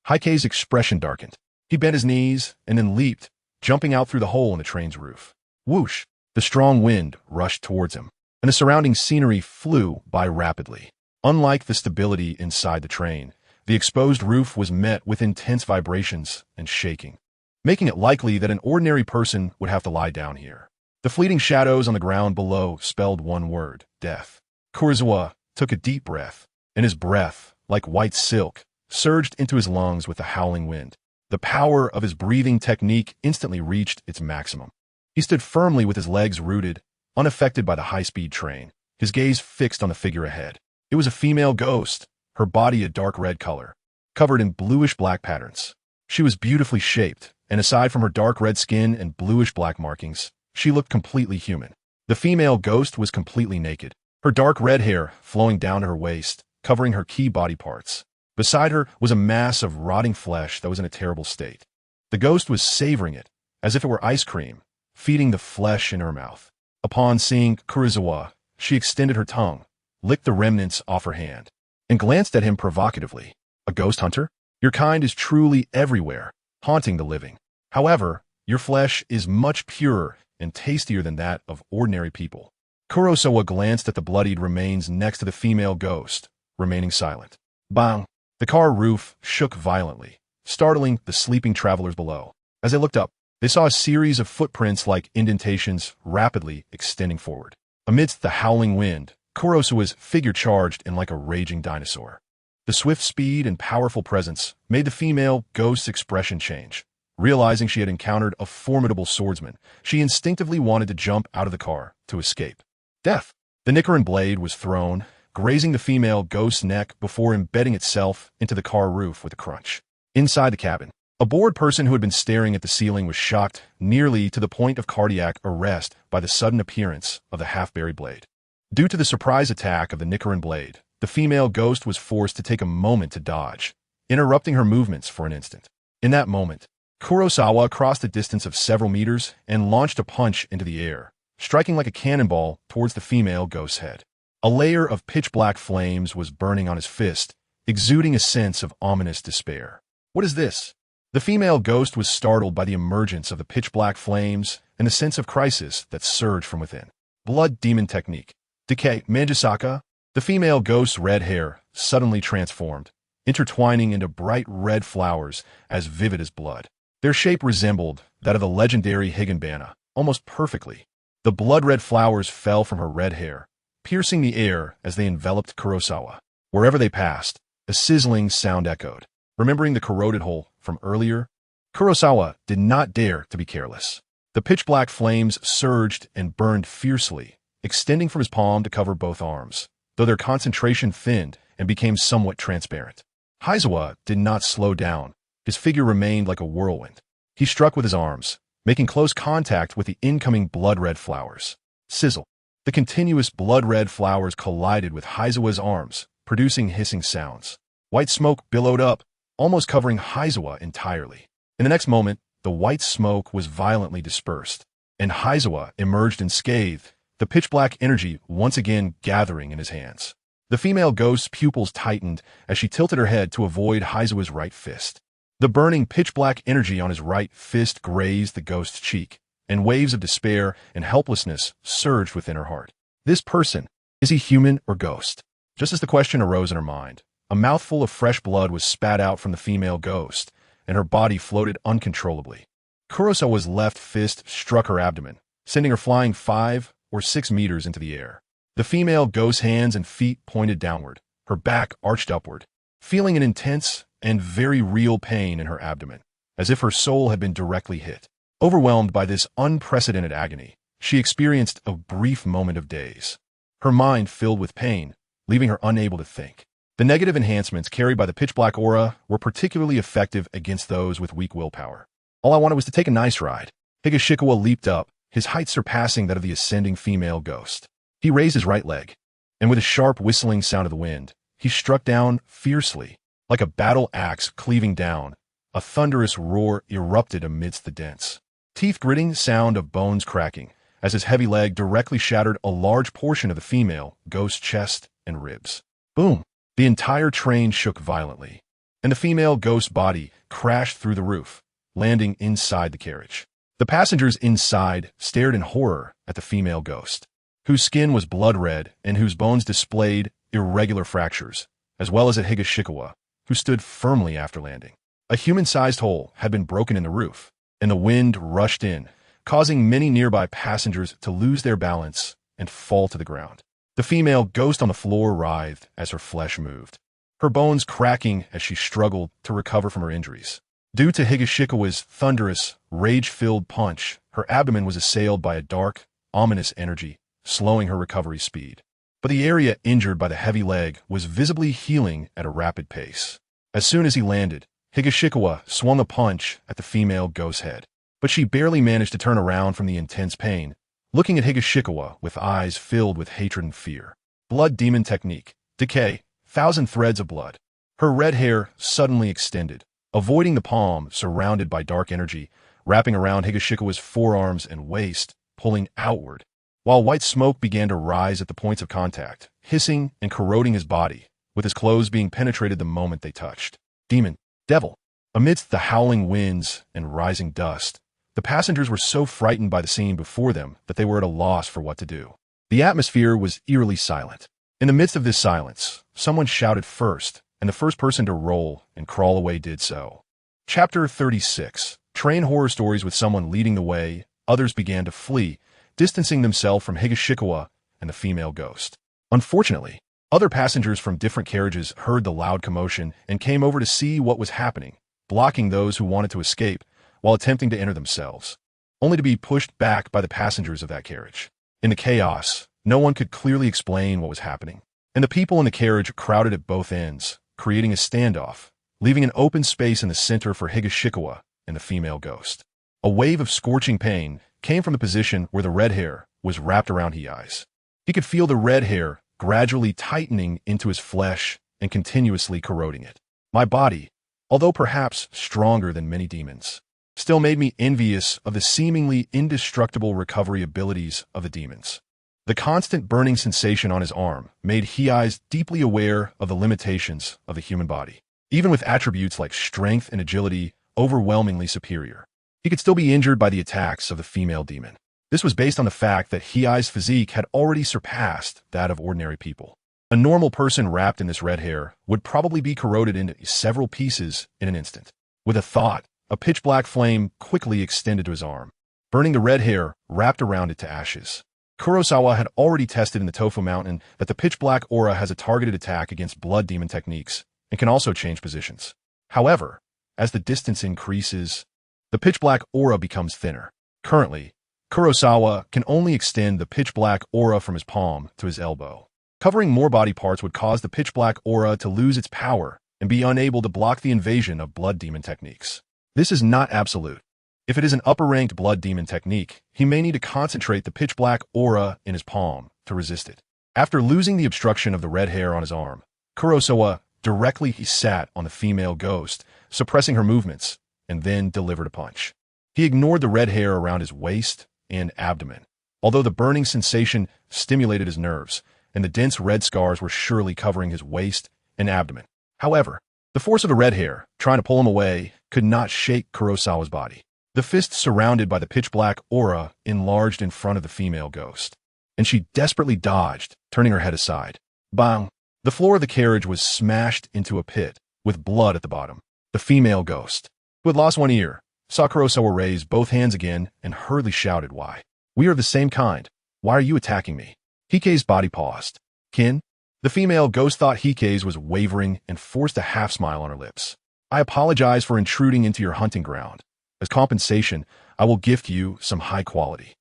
Heisei's expression darkened. He bent his knees and then leaped, jumping out through the hole in the train's roof. Whoosh! The strong wind rushed towards him, and the surrounding scenery flew by rapidly. Unlike the stability inside the train, the exposed roof was met with intense vibrations and shaking, making it likely that an ordinary person would have to lie down here. The fleeting shadows on the ground below spelled one word: death. Kurosawa took a deep breath, and his breath, like white silk, surged into his lungs with the howling wind. The power of his breathing technique instantly reached its maximum. He stood firmly with his legs rooted, unaffected by the high-speed train, his gaze fixed on the figure ahead. It was a female ghost, her body a dark red color, covered in bluish-black patterns. She was beautifully shaped, and aside from her dark red skin and bluish-black markings, she looked completely human. The female ghost was completely naked, her dark red hair flowing down to her waist, covering her key body parts. Beside her was a mass of rotting flesh that was in a terrible state. The ghost was savoring it, as if it were ice cream, feeding the flesh in her mouth. Upon seeing Kurosawa, she extended her tongue, licked the remnants off her hand, and glanced at him provocatively. A ghost hunter? Your kind is truly everywhere, haunting the living. However, your flesh is much purer and tastier than that of ordinary people. Kurosawa glanced at the bloodied remains next to the female ghost, remaining silent. Bang! The car roof shook violently, startling the sleeping travelers below. As they looked up, they saw a series of footprints like indentations rapidly extending forward. Amidst the howling wind, Kurosawa's figure charged in like a raging dinosaur. The swift speed and powerful presence made the female ghost's expression change. Realizing she had encountered a formidable swordsman, she instinctively wanted to jump out of the car to escape. Death! The Nichiren blade was thrown, grazing the female ghost's neck before embedding itself into the car roof with a crunch. Inside the cabin, a bored person who had been staring at the ceiling was shocked nearly to the point of cardiac arrest by the sudden appearance of the half-buried blade. Due to the surprise attack of the Nichiren blade, the female ghost was forced to take a moment to dodge, interrupting her movements for an instant. In that moment, Kurosawa crossed a distance of several meters and launched a punch into the air, striking like a cannonball towards the female ghost's head. A layer of pitch-black flames was burning on his fist, exuding a sense of ominous despair. What is this? The female ghost was startled by the emergence of the pitch-black flames and the sense of crisis that surged from within. Blood demon technique. Decay, majestically. The female ghost's red hair suddenly transformed, intertwining into bright red flowers as vivid as blood. Their shape resembled that of the legendary Higanbana, almost perfectly. The blood-red flowers fell from her red hair, piercing the air as they enveloped Kurosawa. Wherever they passed, a sizzling sound echoed. Remembering the corroded hole from earlier, Kurosawa did not dare to be careless. The pitch-black flames surged and burned fiercely, extending from his palm to cover both arms, though their concentration thinned and became somewhat transparent. Heisei did not slow down. His figure remained like a whirlwind. He struck with his arms, making close contact with the incoming blood-red flowers. Sizzle. The continuous blood-red flowers collided with Heisei's arms, producing hissing sounds. White smoke billowed up, almost covering Heisei entirely. In the next moment, the white smoke was violently dispersed, and Heisei emerged unscathed, the pitch-black energy once again gathering in his hands. The female ghost's pupils tightened as she tilted her head to avoid Heisei's right fist. The burning pitch-black energy on his right fist grazed the ghost's cheek, and waves of despair and helplessness surged within her heart. This person, is he human or ghost? Just as the question arose in her mind, a mouthful of fresh blood was spat out from the female ghost, and her body floated uncontrollably. Kurosawa's left fist struck her abdomen, sending her flying 5 or 6 meters into the air. The female ghost's hands and feet pointed downward, her back arched upward, feeling an intense and very real pain in her abdomen, as if her soul had been directly hit. Overwhelmed by this unprecedented agony, she experienced a brief moment of daze. Her mind filled with pain, leaving her unable to think. The negative enhancements carried by the pitch-black aura were particularly effective against those with weak willpower. All I wanted was to take a nice ride. Higashikawa leaped up, his height surpassing that of the ascending female ghost. He raised his right leg, and with a sharp whistling sound of the wind, he struck down fiercely. Like a battle axe cleaving down, a thunderous roar erupted amidst the dense, teeth-gritting sound of bones cracking, as his heavy leg directly shattered a large portion of the female ghost's chest and ribs. Boom! The entire train shook violently, and the female ghost's body crashed through the roof, landing inside the carriage. The passengers inside stared in horror at the female ghost, whose skin was blood-red and whose bones displayed irregular fractures, as well as at Higashikawa, who stood firmly after landing. A human-sized hole had been broken in the roof, and the wind rushed in, causing many nearby passengers to lose their balance and fall to the ground. The female ghost on the floor writhed as her flesh moved, her bones cracking as she struggled to recover from her injuries. Due to Higashikawa's thunderous, rage-filled punch, her abdomen was assailed by a dark, ominous energy, slowing her recovery speed. But the area injured by the heavy leg was visibly healing at a rapid pace. As soon as he landed, Higashikawa swung a punch at the female ghost's head, but she barely managed to turn around from the intense pain, looking at Higashikawa with eyes filled with hatred and fear. Blood demon technique. Decay. 1,000 threads of blood. Her red hair suddenly extended, avoiding the palm surrounded by dark energy, wrapping around Higashikawa's forearms and waist, pulling outward, while white smoke began to rise at the points of contact, hissing and corroding his body, with his clothes being penetrated the moment they touched. Demon. Devil. Amidst the howling winds and rising dust, the passengers were so frightened by the scene before them that they were at a loss for what to do. The atmosphere was eerily silent. In the midst of this silence, someone shouted first, and the first person to roll and crawl away did so. Chapter 36. Train horror stories with someone leading the way, others began to flee, distancing themselves from Higashikawa and the female ghost. Unfortunately, other passengers from different carriages heard the loud commotion and came over to see what was happening, blocking those who wanted to escape while attempting to enter themselves, only to be pushed back by the passengers of that carriage. In the chaos, no one could clearly explain what was happening, and the people in the carriage crowded at both ends, creating a standoff, leaving an open space in the center for Higashikawa and the female ghost. A wave of scorching pain came from the position where the red hair was wrapped around Heisei. He could feel the red hair gradually tightening into his flesh and continuously corroding it. My body, although perhaps stronger than many demons, still made me envious of the seemingly indestructible recovery abilities of the demons. The constant burning sensation on his arm made Heisei deeply aware of the limitations of the human body, even with attributes like strength and agility overwhelmingly superior. He could still be injured by the attacks of the female demon. This was based on the fact that Heisei's physique had already surpassed that of ordinary people. A normal person wrapped in this red hair would probably be corroded into several pieces in an instant. With a thought, a pitch-black flame quickly extended to his arm, burning the red hair wrapped around it to ashes. Kurosawa had already tested in the Tofu Mountain that the pitch-black aura has a targeted attack against blood demon techniques and can also change positions. However, as the distance increases, the pitch-black aura becomes thinner. Currently, Kurosawa can only extend the pitch-black aura from his palm to his elbow. Covering more body parts would cause the pitch-black aura to lose its power and be unable to block the invasion of blood demon techniques. This is not absolute. If it is an upper-ranked blood demon technique, he may need to concentrate the pitch-black aura in his palm to resist it. After losing the obstruction of the red hair on his arm, Kurosawa directly sat on the female ghost, suppressing her movements, and then delivered a punch. He ignored the red hair around his waist and abdomen, although the burning sensation stimulated his nerves, and the dense red scars were surely covering his waist and abdomen. However, the force of the red hair, trying to pull him away, could not shake Kurosawa's body. The fist surrounded by the pitch-black aura enlarged in front of the female ghost, and she desperately dodged, turning her head aside. Bang! The floor of the carriage was smashed into a pit, with blood at the bottom. The female ghost, who had lost one ear, saw Kurosawa raise both hands again and hurriedly shouted, "Why? We are the same kind. Why are you attacking me?" Heikei's body paused. "Kin?" The female ghost thought Heikei's was wavering and forced a half-smile on her lips. "I apologize for intruding into your hunting ground. As compensation, I will gift you some high quality."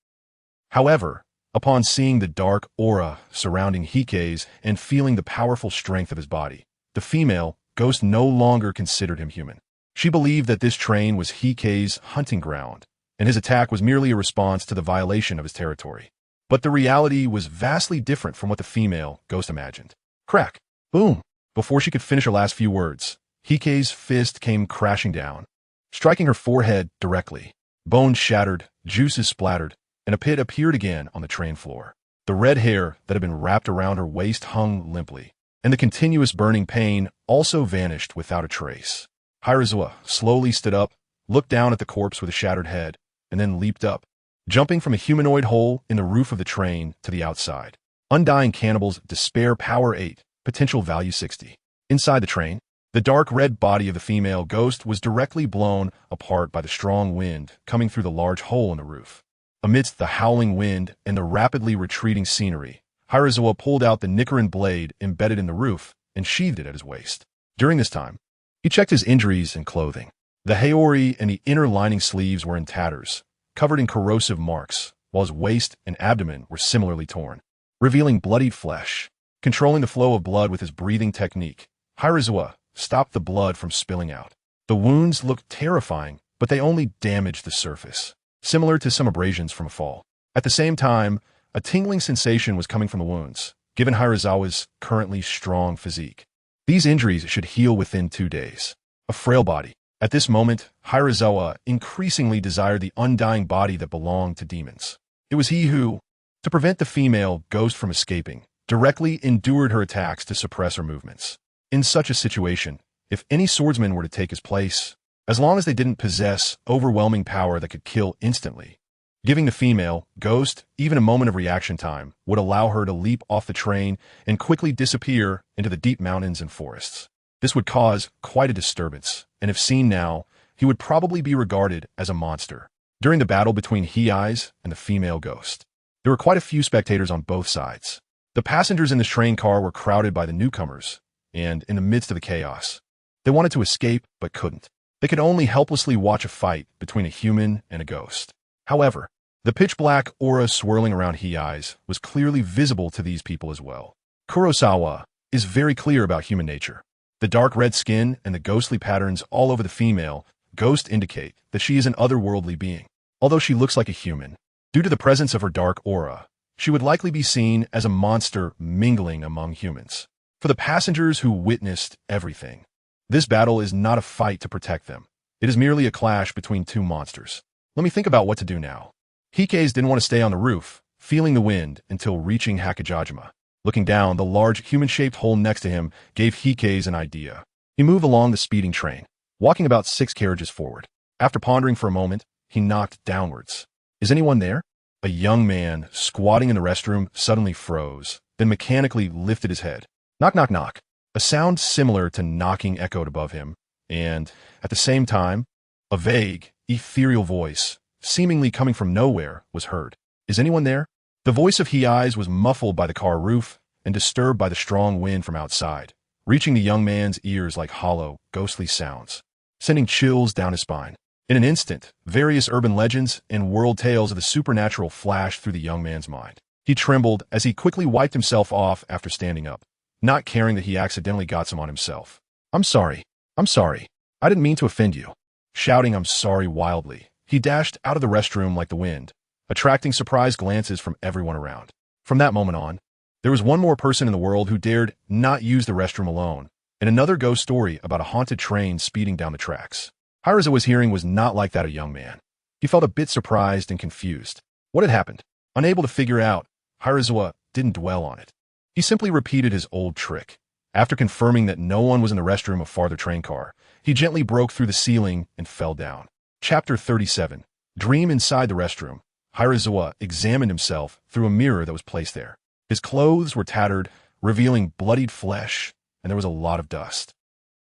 However, upon seeing the dark aura surrounding Heikei's and feeling the powerful strength of his body, the female ghost no longer considered him human. She believed that this train was Heikei's hunting ground, and his attack was merely a response to the violation of his territory. But the reality was vastly different from what the female ghost imagined. Crack! Boom! Before she could finish her last few words, Heikei's fist came crashing down, striking her forehead directly. Bones shattered, juices splattered, and a pit appeared again on the train floor. The red hair that had been wrapped around her waist hung limply, and the continuous burning pain also vanished without a trace. Hirazuwa slowly stood up, looked down at the corpse with a shattered head, and then leaped up, jumping from a humanoid hole in the roof of the train to the outside. Undying Cannibal's Despair Power 8, Potential Value 60. Inside the train, the dark red body of the female ghost was directly blown apart by the strong wind coming through the large hole in the roof. Amidst the howling wind and the rapidly retreating scenery, Hirazuwa pulled out the Nichiren blade embedded in the roof and sheathed it at his waist. During this time, he checked his injuries and clothing. The haori and the inner lining sleeves were in tatters, covered in corrosive marks, while his waist and abdomen were similarly torn, revealing bloodied flesh. Controlling the flow of blood with his breathing technique, Hirazuwa stopped the blood from spilling out. The wounds looked terrifying, but they only damaged the surface, similar to some abrasions from a fall. At the same time, a tingling sensation was coming from the wounds, given Hirazuwa's currently strong physique. These injuries should heal within 2 days. A frail body. At this moment, Hirazuwa increasingly desired the undying body that belonged to demons. It was he who, to prevent the female ghost from escaping, directly endured her attacks to suppress her movements. In such a situation, if any swordsman were to take his place, as long as they didn't possess overwhelming power that could kill instantly, giving the female ghost even a moment of reaction time would allow her to leap off the train and quickly disappear into the deep mountains and forests. This would cause quite a disturbance, and if seen now, he would probably be regarded as a monster. During the battle between Heisei and the female ghost, there were quite a few spectators on both sides. The passengers in this train car were crowded by the newcomers, and in the midst of the chaos, they wanted to escape but couldn't. They could only helplessly watch a fight between a human and a ghost. However, the pitch-black aura swirling around Heisei was clearly visible to these people as well. Kurosawa is very clear about human nature. The dark red skin and the ghostly patterns all over the female ghost indicate that she is an otherworldly being. Although she looks like a human, due to the presence of her dark aura, she would likely be seen as a monster mingling among humans. For the passengers who witnessed everything, this battle is not a fight to protect them. It is merely a clash between two monsters. Let me think about what to do now. Heikei's didn't want to stay on the roof, feeling the wind until reaching Hakajajima. Looking down, the large human-shaped hole next to him gave Heikei's an idea. He moved along the speeding train, walking about 6 carriages forward. After pondering for a moment, he knocked downwards. Is anyone there? A young man, squatting in the restroom, suddenly froze, then mechanically lifted his head. Knock, knock, knock. A sound similar to knocking echoed above him, and, at the same time, a vague, ethereal voice, seemingly coming from nowhere, was heard. Is anyone there? The voice of Heisei was muffled by the car roof and disturbed by the strong wind from outside, reaching the young man's ears like hollow, ghostly sounds, sending chills down his spine. In an instant, various urban legends and world tales of the supernatural flashed through the young man's mind. He trembled as he quickly wiped himself off after standing up, not caring that he accidentally got some on himself. I'm sorry. I'm sorry. I didn't mean to offend you. Shouting I'm sorry wildly, he dashed out of the restroom like the wind, attracting surprised glances from everyone around. From that moment on, there was one more person in the world who dared not use the restroom alone, and another ghost story about a haunted train speeding down the tracks. Hirasawa's hearing was not like that of a young man. He felt a bit surprised and confused. What had happened? Unable to figure out, Hirasawa didn't dwell on it. He simply repeated his old trick. After confirming that no one was in the restroom of farther train car, he gently broke through the ceiling and fell down. Chapter 37. Dream inside the restroom. Hirasawa examined himself through a mirror that was placed there. His clothes were tattered, revealing bloodied flesh, and there was a lot of dust.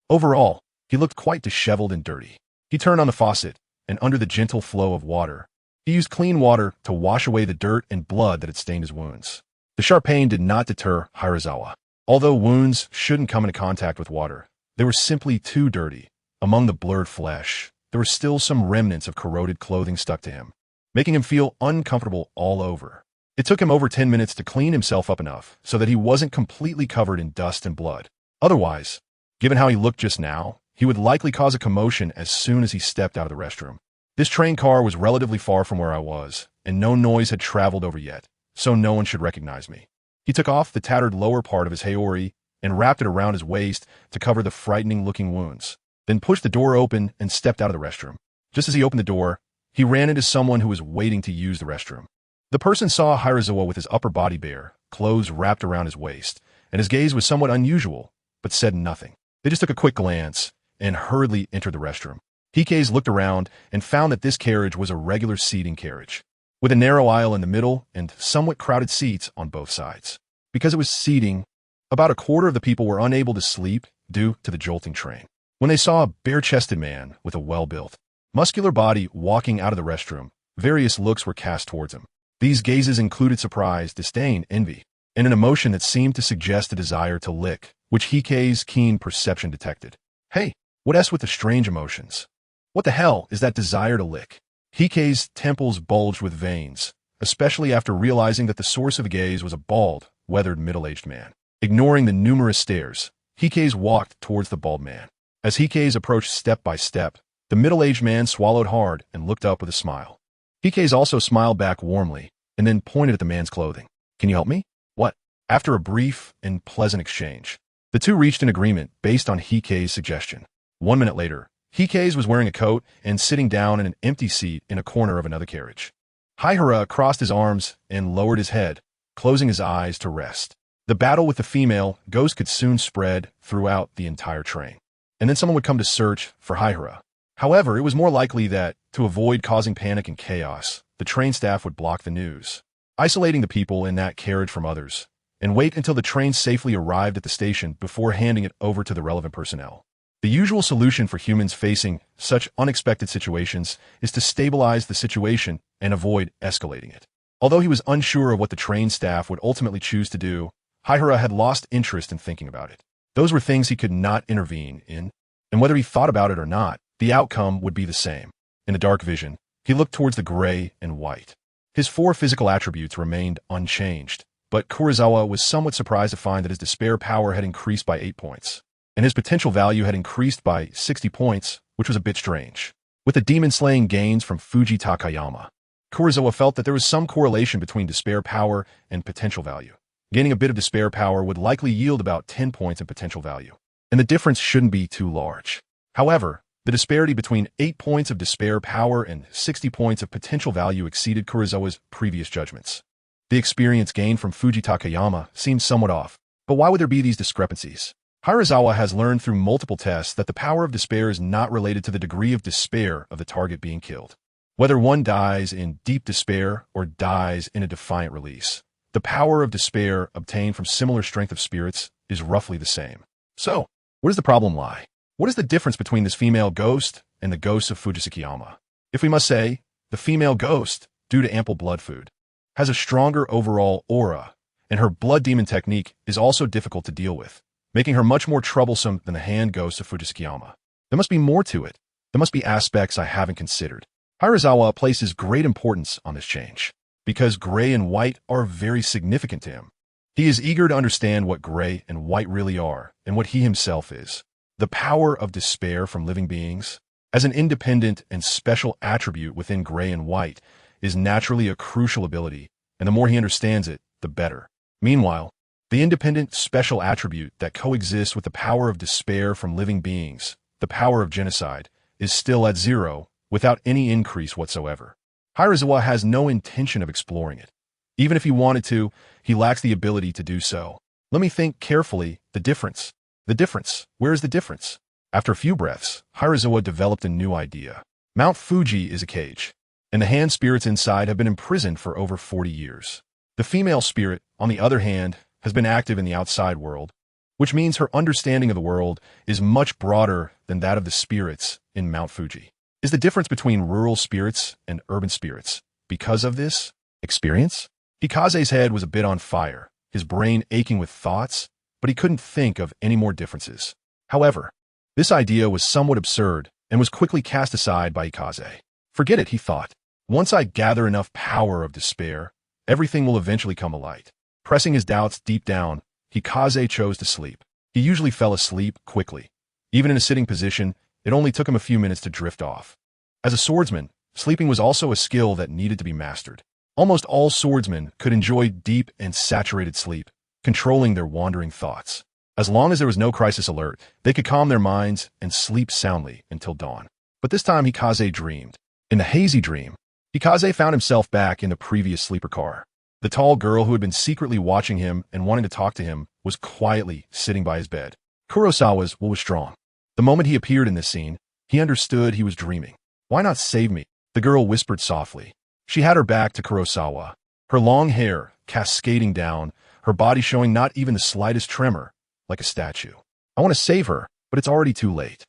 Overall, he looked quite disheveled and dirty. He turned on the faucet, and under the gentle flow of water, he used clean water to wash away the dirt and blood that had stained his wounds. The sharp pain did not deter Hirasawa. Although wounds shouldn't come into contact with water, they were simply too dirty. Among the blurred flesh, there were still some remnants of corroded clothing stuck to him, making him feel uncomfortable all over. It took him over 10 minutes to clean himself up enough so that he wasn't completely covered in dust and blood. Otherwise, given how he looked just now, he would likely cause a commotion as soon as he stepped out of the restroom. This train car was relatively far from where I was, and no noise had traveled over yet, so no one should recognize me. He took off the tattered lower part of his haori and wrapped it around his waist to cover the frightening-looking wounds, then pushed the door open and stepped out of the restroom. Just as he opened the door, he ran into someone who was waiting to use the restroom. The person saw Hirasawa with his upper body bare, clothes wrapped around his waist, and his gaze was somewhat unusual, but said nothing. They just took a quick glance and hurriedly entered the restroom. Heisei looked around and found that this carriage was a regular seating carriage, with a narrow aisle in the middle and somewhat crowded seats on both sides. Because it was seating, about a quarter of the people were unable to sleep due to the jolting train. When they saw a bare-chested man with a well-built, muscular body walking out of the restroom, various looks were cast towards him. These gazes included surprise, disdain, envy, and an emotion that seemed to suggest a desire to lick, which Heisei's keen perception detected. Hey, what else with the strange emotions? What the hell is that desire to lick? Heisei's temples bulged with veins, especially after realizing that the source of the gaze was a bald, weathered middle-aged man. Ignoring the numerous stares, Heisei walked towards the bald man. As Heisei approached step by step, the middle-aged man swallowed hard and looked up with a smile. Heisei also smiled back warmly and then pointed at the man's clothing. Can you help me? What? After a brief and pleasant exchange, the two reached an agreement based on Heisei's suggestion. 1 minute later, Heisei was wearing a coat and sitting down in an empty seat in a corner of another carriage. Hihara crossed his arms and lowered his head, closing his eyes to rest. The battle with the female ghost could soon spread throughout the entire train, and then someone would come to search for Hihara. However, it was more likely that, to avoid causing panic and chaos, the train staff would block the news, isolating the people in that carriage from others, and wait until the train safely arrived at the station before handing it over to the relevant personnel. The usual solution for humans facing such unexpected situations is to stabilize the situation and avoid escalating it. Although he was unsure of what the train staff would ultimately choose to do, Hihara had lost interest in thinking about it. Those were things he could not intervene in, and whether he thought about it or not, the outcome would be the same. In a dark vision, he looked towards the gray and white. His 4 physical attributes remained unchanged, but Kurosawa was somewhat surprised to find that his despair power had increased by 8 points, and his potential value had increased by 60 points, which was a bit strange. With the demon-slaying gains from Fujisaki, Kurosawa felt that there was some correlation between despair power and potential value. Gaining a bit of despair power would likely yield about 10 points in potential value, and the difference shouldn't be too large. However, the disparity between 8 points of despair power and 60 points of potential value exceeded Kurosawa's previous judgments. The experience gained from Fujisaki seemed somewhat off, but why would there be these discrepancies? Hirasawa has learned through multiple tests that the power of despair is not related to the degree of despair of the target being killed. Whether one dies in deep despair or dies in a defiant release, the power of despair obtained from similar strength of spirits is roughly the same. So, where does the problem lie? What is the difference between this female ghost and the ghost of Fujisaki? If we must say, the female ghost, due to ample blood food, has a stronger overall aura, and her blood demon technique is also difficult to deal with, making her much more troublesome than the hand ghost of Fujisaki. There must be more to it. There must be aspects I haven't considered. Hirasawa places great importance on this change, because gray and white are very significant to him. He is eager to understand what gray and white really are, and what he himself is. The power of despair from living beings, as an independent and special attribute within gray and white, is naturally a crucial ability, and the more he understands it, the better. Meanwhile, the independent special attribute that coexists with the power of despair from living beings, the power of genocide, is still at zero, without any increase whatsoever. Hirasawa has no intention of exploring it. Even if he wanted to, he lacks the ability to do so. Let me think carefully. The difference. The difference. Where is the difference? After a few breaths, Hirasawa developed a new idea. Mount Fuji is a cage, and the hand spirits inside have been imprisoned for over 40 years. The female spirit, on the other hand, has been active in the outside world, which means her understanding of the world is much broader than that of the spirits in Mount Fuji. Is the difference between rural spirits and urban spirits because of this experience? Hikaze's head was a bit on fire, his brain aching with thoughts, but he couldn't think of any more differences. However, this idea was somewhat absurd and was quickly cast aside by Hikaze. Forget it, he thought. Once I gather enough power of despair, everything will eventually come alight. Pressing his doubts deep down, Hikaze chose to sleep. He usually fell asleep quickly. Even in a sitting position, it only took him a few minutes to drift off. As a swordsman, sleeping was also a skill that needed to be mastered. Almost all swordsmen could enjoy deep and saturated sleep, controlling their wandering thoughts. As long as there was no crisis alert, they could calm their minds and sleep soundly until dawn. But this time Hikaze dreamed. In the hazy dream, Hikaze found himself back in the previous sleeper car. The tall girl who had been secretly watching him and wanting to talk to him was quietly sitting by his bed. Kurosawa's will was strong. The moment he appeared in this scene, he understood he was dreaming. Why not save me? The girl whispered softly. She had her back to Kurosawa, her long hair cascading down, her body showing not even the slightest tremor, like a statue. I want to save her, but it's already too late.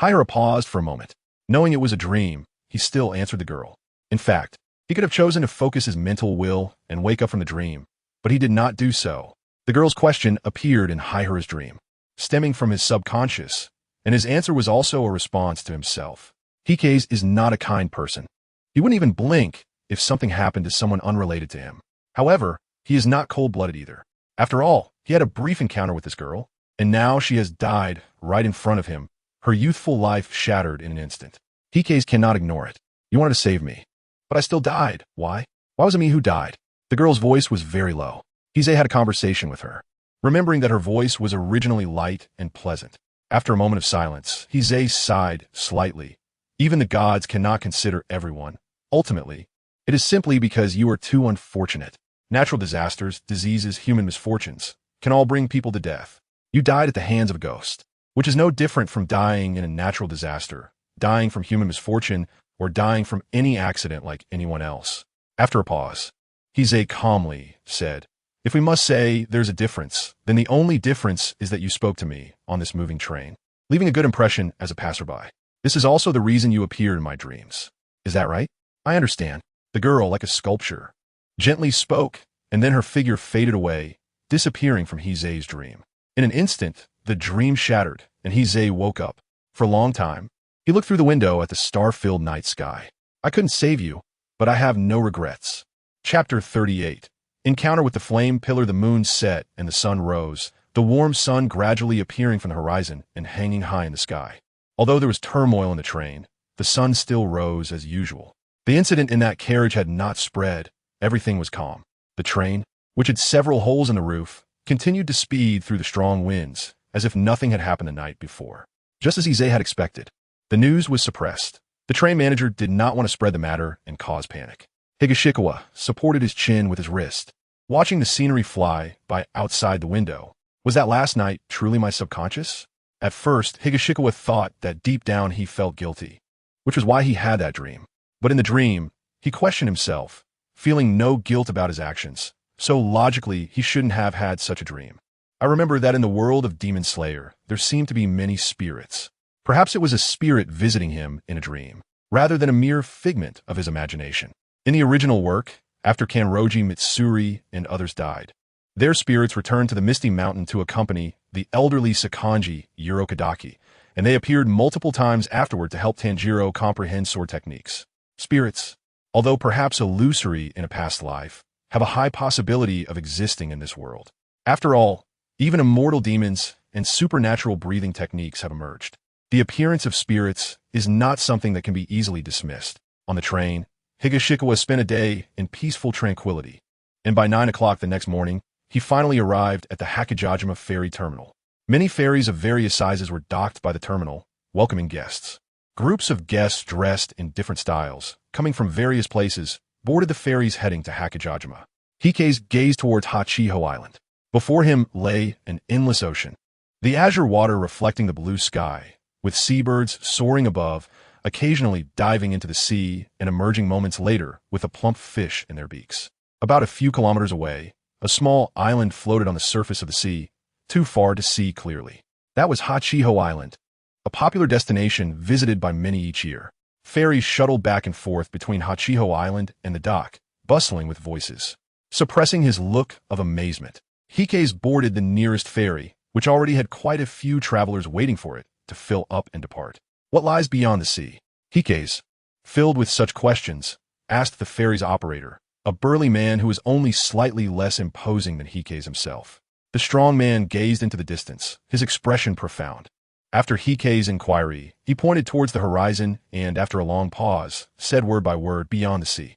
Hira paused for a moment. Knowing it was a dream, he still answered the girl. In fact, he could have chosen to focus his mental will and wake up from the dream, but he did not do so. The girl's question appeared in Hira's dream, stemming from his subconscious, and his answer was also a response to himself. Hikaze is not a kind person. He wouldn't even blink if something happened to someone unrelated to him. However, he is not cold-blooded either. After all, he had a brief encounter with this girl, and now she has died right in front of him, her youthful life shattered in an instant. Hikaze cannot ignore it. You wanted to save me, but I still died. Why? Why was it me who died? The girl's voice was very low. Heisei had a conversation with her, remembering that her voice was originally light and pleasant. After a moment of silence, Heisei sighed slightly. Even the gods cannot consider everyone. Ultimately, it is simply because you are too unfortunate. Natural disasters, diseases, human misfortunes can all bring people to death. You died at the hands of a ghost, which is no different from dying in a natural disaster, dying from human misfortune, or dying from any accident like anyone else. After a pause, Heisei calmly said, If we must say there's a difference, then the only difference is that you spoke to me on this moving train, leaving a good impression as a passerby. This is also the reason you appeared in my dreams. Is that right? I understand. The girl, like a sculpture, gently spoke, and then her figure faded away, disappearing from Heisei's dream. In an instant, the dream shattered, and Heisei woke up. For a long time, he looked through the window at the star-filled night sky. I couldn't save you, but I have no regrets. Chapter 38. Encounter with the flame pillar. The moon set and the sun rose, the warm sun gradually appearing from the horizon and hanging high in the sky. Although there was turmoil in the train, the sun still rose as usual. The incident in that carriage had not spread. Everything was calm. The train, which had several holes in the roof, continued to speed through the strong winds, as if nothing had happened the night before. Just as Heisei had expected, the news was suppressed. The train manager did not want to spread the matter and cause panic. Higashikawa supported his chin with his wrist, watching the scenery fly by outside the window. Was that last night truly my subconscious? At first, Higashikawa thought that deep down he felt guilty, which was why he had that dream. But in the dream, he questioned himself, feeling no guilt about his actions, so logically he shouldn't have had such a dream. I remember that in the world of Demon Slayer, there seemed to be many spirits. Perhaps it was a spirit visiting him in a dream, rather than a mere figment of his imagination. In the original work, after Kanroji Mitsuri and others died, their spirits returned to the Misty Mountain to accompany the elderly Sakanji Urokadaki, and they appeared multiple times afterward to help Tanjiro comprehend sword techniques. Spirits, although perhaps illusory in a past life, have a high possibility of existing in this world. After all, even immortal demons and supernatural breathing techniques have emerged. The appearance of spirits is not something that can be easily dismissed. On the train, Higashikawa spent a day in peaceful tranquility, and by 9 o'clock the next morning, he finally arrived at the Hakajajima ferry terminal. Many ferries of various sizes were docked by the terminal, welcoming guests. Groups of guests dressed in different styles, coming from various places, boarded the ferries heading to Hakajajima. Hikage gazed towards Hachiho Island. Before him lay an endless ocean, the azure water reflecting the blue sky, with seabirds soaring above, occasionally diving into the sea and emerging moments later with a plump fish in their beaks. About a few kilometers away, a small island floated on the surface of the sea, too far to see clearly. That was Hachiho Island, a popular destination visited by many each year. Ferries shuttled back and forth between Hachiho Island and the dock, bustling with voices. Suppressing his look of amazement, Hikage boarded the nearest ferry, which already had quite a few travelers waiting for it to fill up and depart. What lies beyond the sea? Hikage, filled with such questions, asked the ferry's operator, a burly man who was only slightly less imposing than Hikage himself. The strong man gazed into the distance, his expression profound. After Hikage's inquiry, he pointed towards the horizon and, after a long pause, said word by word, "Beyond the sea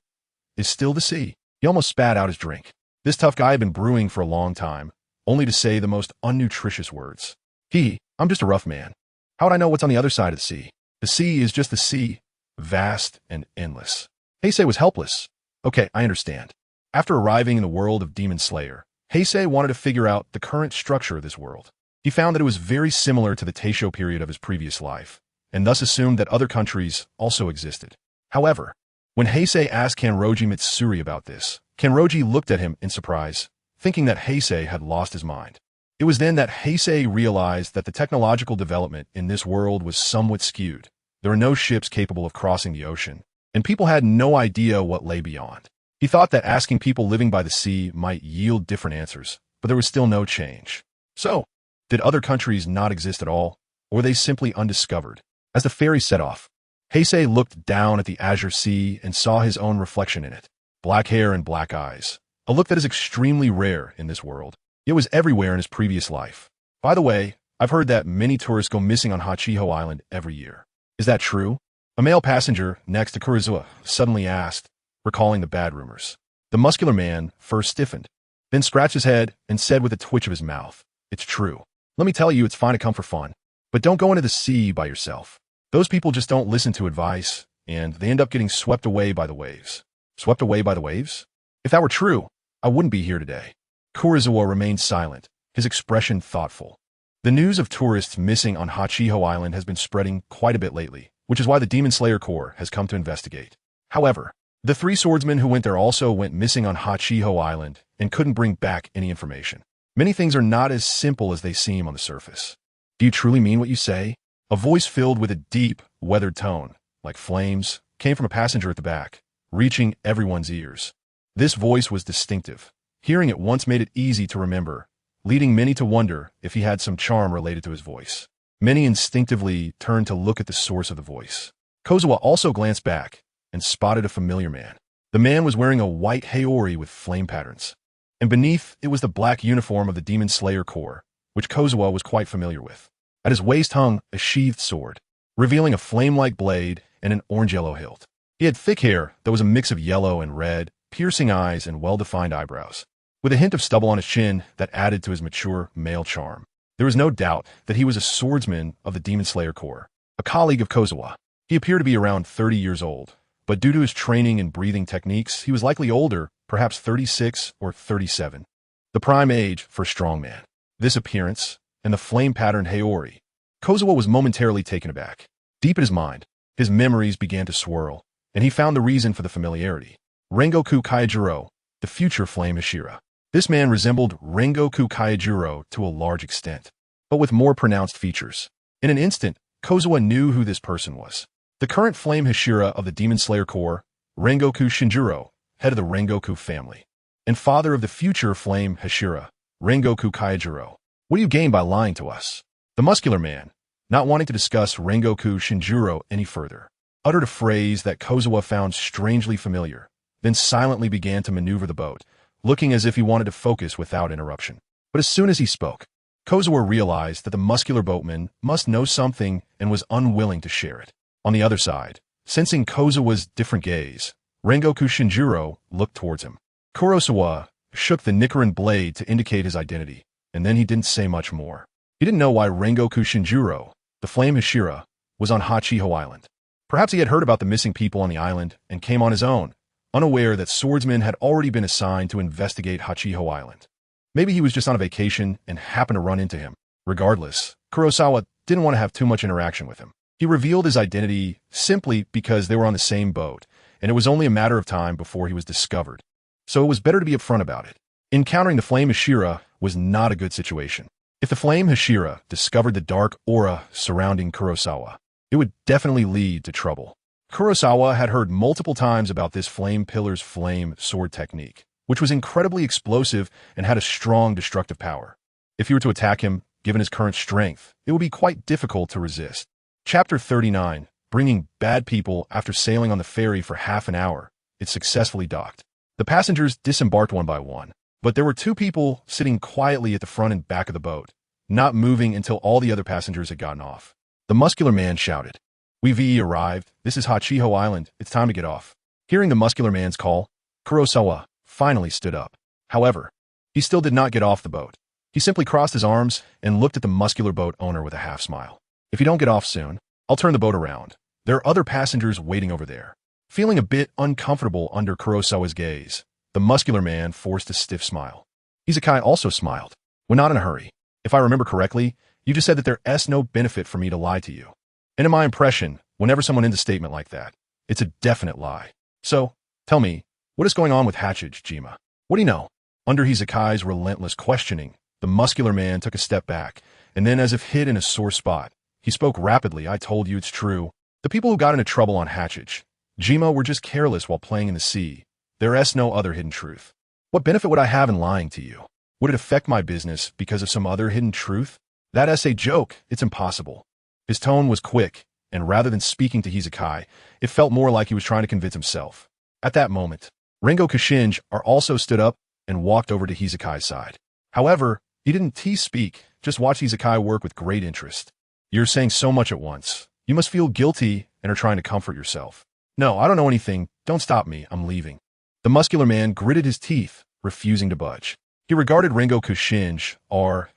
is still the sea." He almost spat out his drink. This tough guy had been brewing for a long time, only to say the most unnutritious words. I'm just a rough man. How would I know what's on the other side of the sea? The sea is just the sea, vast and endless. Heisei was helpless. Okay, I understand. After arriving in the world of Demon Slayer, Heisei wanted to figure out the current structure of this world. He found that it was very similar to the Taisho period of his previous life, and thus assumed that other countries also existed. However, when Heisei asked Kanroji Mitsuri about this, Kanroji looked at him in surprise, thinking that Heisei had lost his mind. It was then that Heisei realized that the technological development in this world was somewhat skewed. There were no ships capable of crossing the ocean, and people had no idea what lay beyond. He thought that asking people living by the sea might yield different answers, but there was still no change. So, did other countries not exist at all, or were they simply undiscovered? As the ferry set off, Heisei looked down at the azure sea and saw his own reflection in it. Black hair and black eyes, a look that is extremely rare in this world. It was everywhere in his previous life. By the way, I've heard that many tourists go missing on Hachiho Island every year. Is that true? A male passenger next to Kurosawa suddenly asked, recalling the bad rumors. The muscular man first stiffened, then scratched his head and said with a twitch of his mouth, "It's true. Let me tell you, it's fine to come for fun. But don't go into the sea by yourself. Those people just don't listen to advice, and they end up getting swept away by the waves." Swept away by the waves? If that were true, I wouldn't be here today. Kurosawa remained silent, his expression thoughtful. The news of tourists missing on Hachiho Island has been spreading quite a bit lately, which is why the Demon Slayer Corps has come to investigate. However, the 3 swordsmen who went there also went missing on Hachiho Island and couldn't bring back any information. Many things are not as simple as they seem on the surface. Do you truly mean what you say? A voice filled with a deep, weathered tone, like flames, came from a passenger at the back, reaching everyone's ears. This voice was distinctive. Hearing it once made it easy to remember, leading many to wonder if he had some charm related to his voice. Many instinctively turned to look at the source of the voice. Kozawa also glanced back and spotted a familiar man. The man was wearing a white haori with flame patterns, and beneath it was the black uniform of the Demon Slayer Corps, which Kozawa was quite familiar with. At his waist hung a sheathed sword, revealing a flame-like blade and an orange-yellow hilt. He had thick hair that was a mix of yellow and red, piercing eyes and well-defined eyebrows, with a hint of stubble on his chin that added to his mature male charm. There was no doubt that he was a swordsman of the Demon Slayer Corps, a colleague of Kozawa. He appeared to be around 30 years old, but due to his training and breathing techniques, he was likely older, perhaps 36 or 37, the prime age for a strong man. This appearance, and the flame-patterned haori, Kozawa was momentarily taken aback. Deep in his mind, his memories began to swirl, and he found the reason for the familiarity. Rengoku Kaijiro, the future Flame Hashira. This man resembled Rengoku Kaijuro to a large extent, but with more pronounced features. In an instant, Kozawa knew who this person was. The current Flame Hashira of the Demon Slayer Corps, Rengoku Shinjuro, head of the Rengoku family, and father of the future Flame Hashira, Rengoku Kaijuro. What do you gain by lying to us? The muscular man, not wanting to discuss Rengoku Shinjuro any further, uttered a phrase that Kozawa found strangely familiar, then silently began to maneuver the boat, looking as if he wanted to focus without interruption. But as soon as he spoke, Kozawa realized that the muscular boatman must know something and was unwilling to share it. On the other side, sensing Kozawa's different gaze, Rengoku Shinjuro looked towards him. Kurosawa shook the Nichiren blade to indicate his identity, and then he didn't say much more. He didn't know why Rengoku Shinjuro, the Flame Hashira, was on Hachiho Island. Perhaps he had heard about the missing people on the island and came on his own, unaware that swordsmen had already been assigned to investigate Hachiho Island. Maybe he was just on a vacation and happened to run into him. Regardless, Kurosawa didn't want to have too much interaction with him. He revealed his identity simply because they were on the same boat, and it was only a matter of time before he was discovered. So it was better to be upfront about it. Encountering the Flame Hashira was not a good situation. If the Flame Hashira discovered the dark aura surrounding Kurosawa, it would definitely lead to trouble. Kurosawa had heard multiple times about this Flame Pillar's flame sword technique, which was incredibly explosive and had a strong destructive power. If he were to attack him, given his current strength, it would be quite difficult to resist. Chapter 39, bringing bad people after sailing on the ferry for half an hour. It successfully docked. The passengers disembarked one by one, but there were two people sitting quietly at the front and back of the boat, not moving until all the other passengers had gotten off. The muscular man shouted, "We've arrived. This is Hachiho Island. It's time to get off." Hearing the muscular man's call, Kurosawa finally stood up. However, he still did not get off the boat. He simply crossed his arms and looked at the muscular boat owner with a half smile. "If you don't get off soon, I'll turn the boat around. There are other passengers waiting over there." Feeling a bit uncomfortable under Kurosawa's gaze, the muscular man forced a stiff smile. Heisei also smiled. "We're not in a hurry. If I remember correctly, you just said that there's no benefit for me to lie to you. And in my impression, whenever someone ends a statement like that, it's a definite lie. So, tell me, what is going on with Hachijima? What do you know?" Under Heisei's relentless questioning, the muscular man took a step back, and then as if hit in a sore spot, he spoke rapidly. "I told you it's true. The people who got into trouble on Hachijima were just careless while playing in the sea. There's no other hidden truth. What benefit would I have in lying to you? Would it affect my business because of some other hidden truth? That's a joke. It's impossible." His tone was quick, and rather than speaking to Heisei, it felt more like he was trying to convince himself. At that moment, Rengoku Shinji also stood up and walked over to Heisei's side. However, he didn't speak, just watched Heisei work with great interest. "You're saying so much at once. You must feel guilty and are trying to comfort yourself." "No, I don't know anything. Don't stop me. I'm leaving." The muscular man gritted his teeth, refusing to budge. He regarded Rengoku Shinji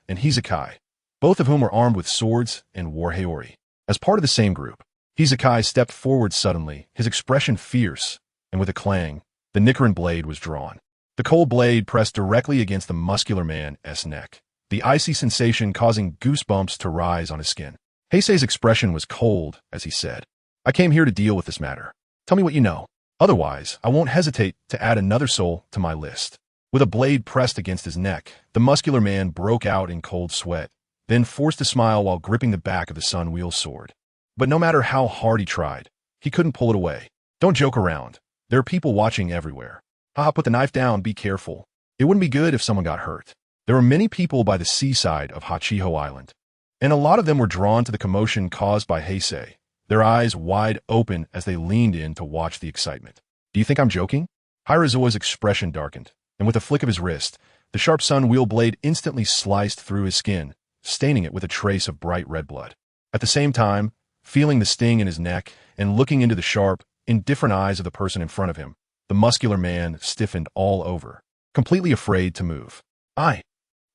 and Heisei, both of whom were armed with swords and wore haori, as part of the same group. Heisei stepped forward suddenly, his expression fierce, and with a clang, the Nichiren blade was drawn. The cold blade pressed directly against the muscular man's neck, the icy sensation causing goosebumps to rise on his skin. Heisei's expression was cold as he said, "I came here to deal with this matter. Tell me what you know. Otherwise, I won't hesitate to add another soul to my list." With a blade pressed against his neck, the muscular man broke out in cold sweat, then forced a smile while gripping the back of the sun-wheel sword. But no matter how hard he tried, he couldn't pull it away. "Don't joke around. There are people watching everywhere. Put the knife down, be careful. It wouldn't be good if someone got hurt." There were many people by the seaside of Hachiho Island, and a lot of them were drawn to the commotion caused by Heisei, their eyes wide open as they leaned in to watch the excitement. "Do you think I'm joking?" Hirazua's expression darkened, and with a flick of his wrist, the sharp sun-wheel blade instantly sliced through his skin, staining it with a trace of bright red blood. At the same time, feeling the sting in his neck and looking into the sharp, indifferent eyes of the person in front of him, the muscular man stiffened all over, completely afraid to move. I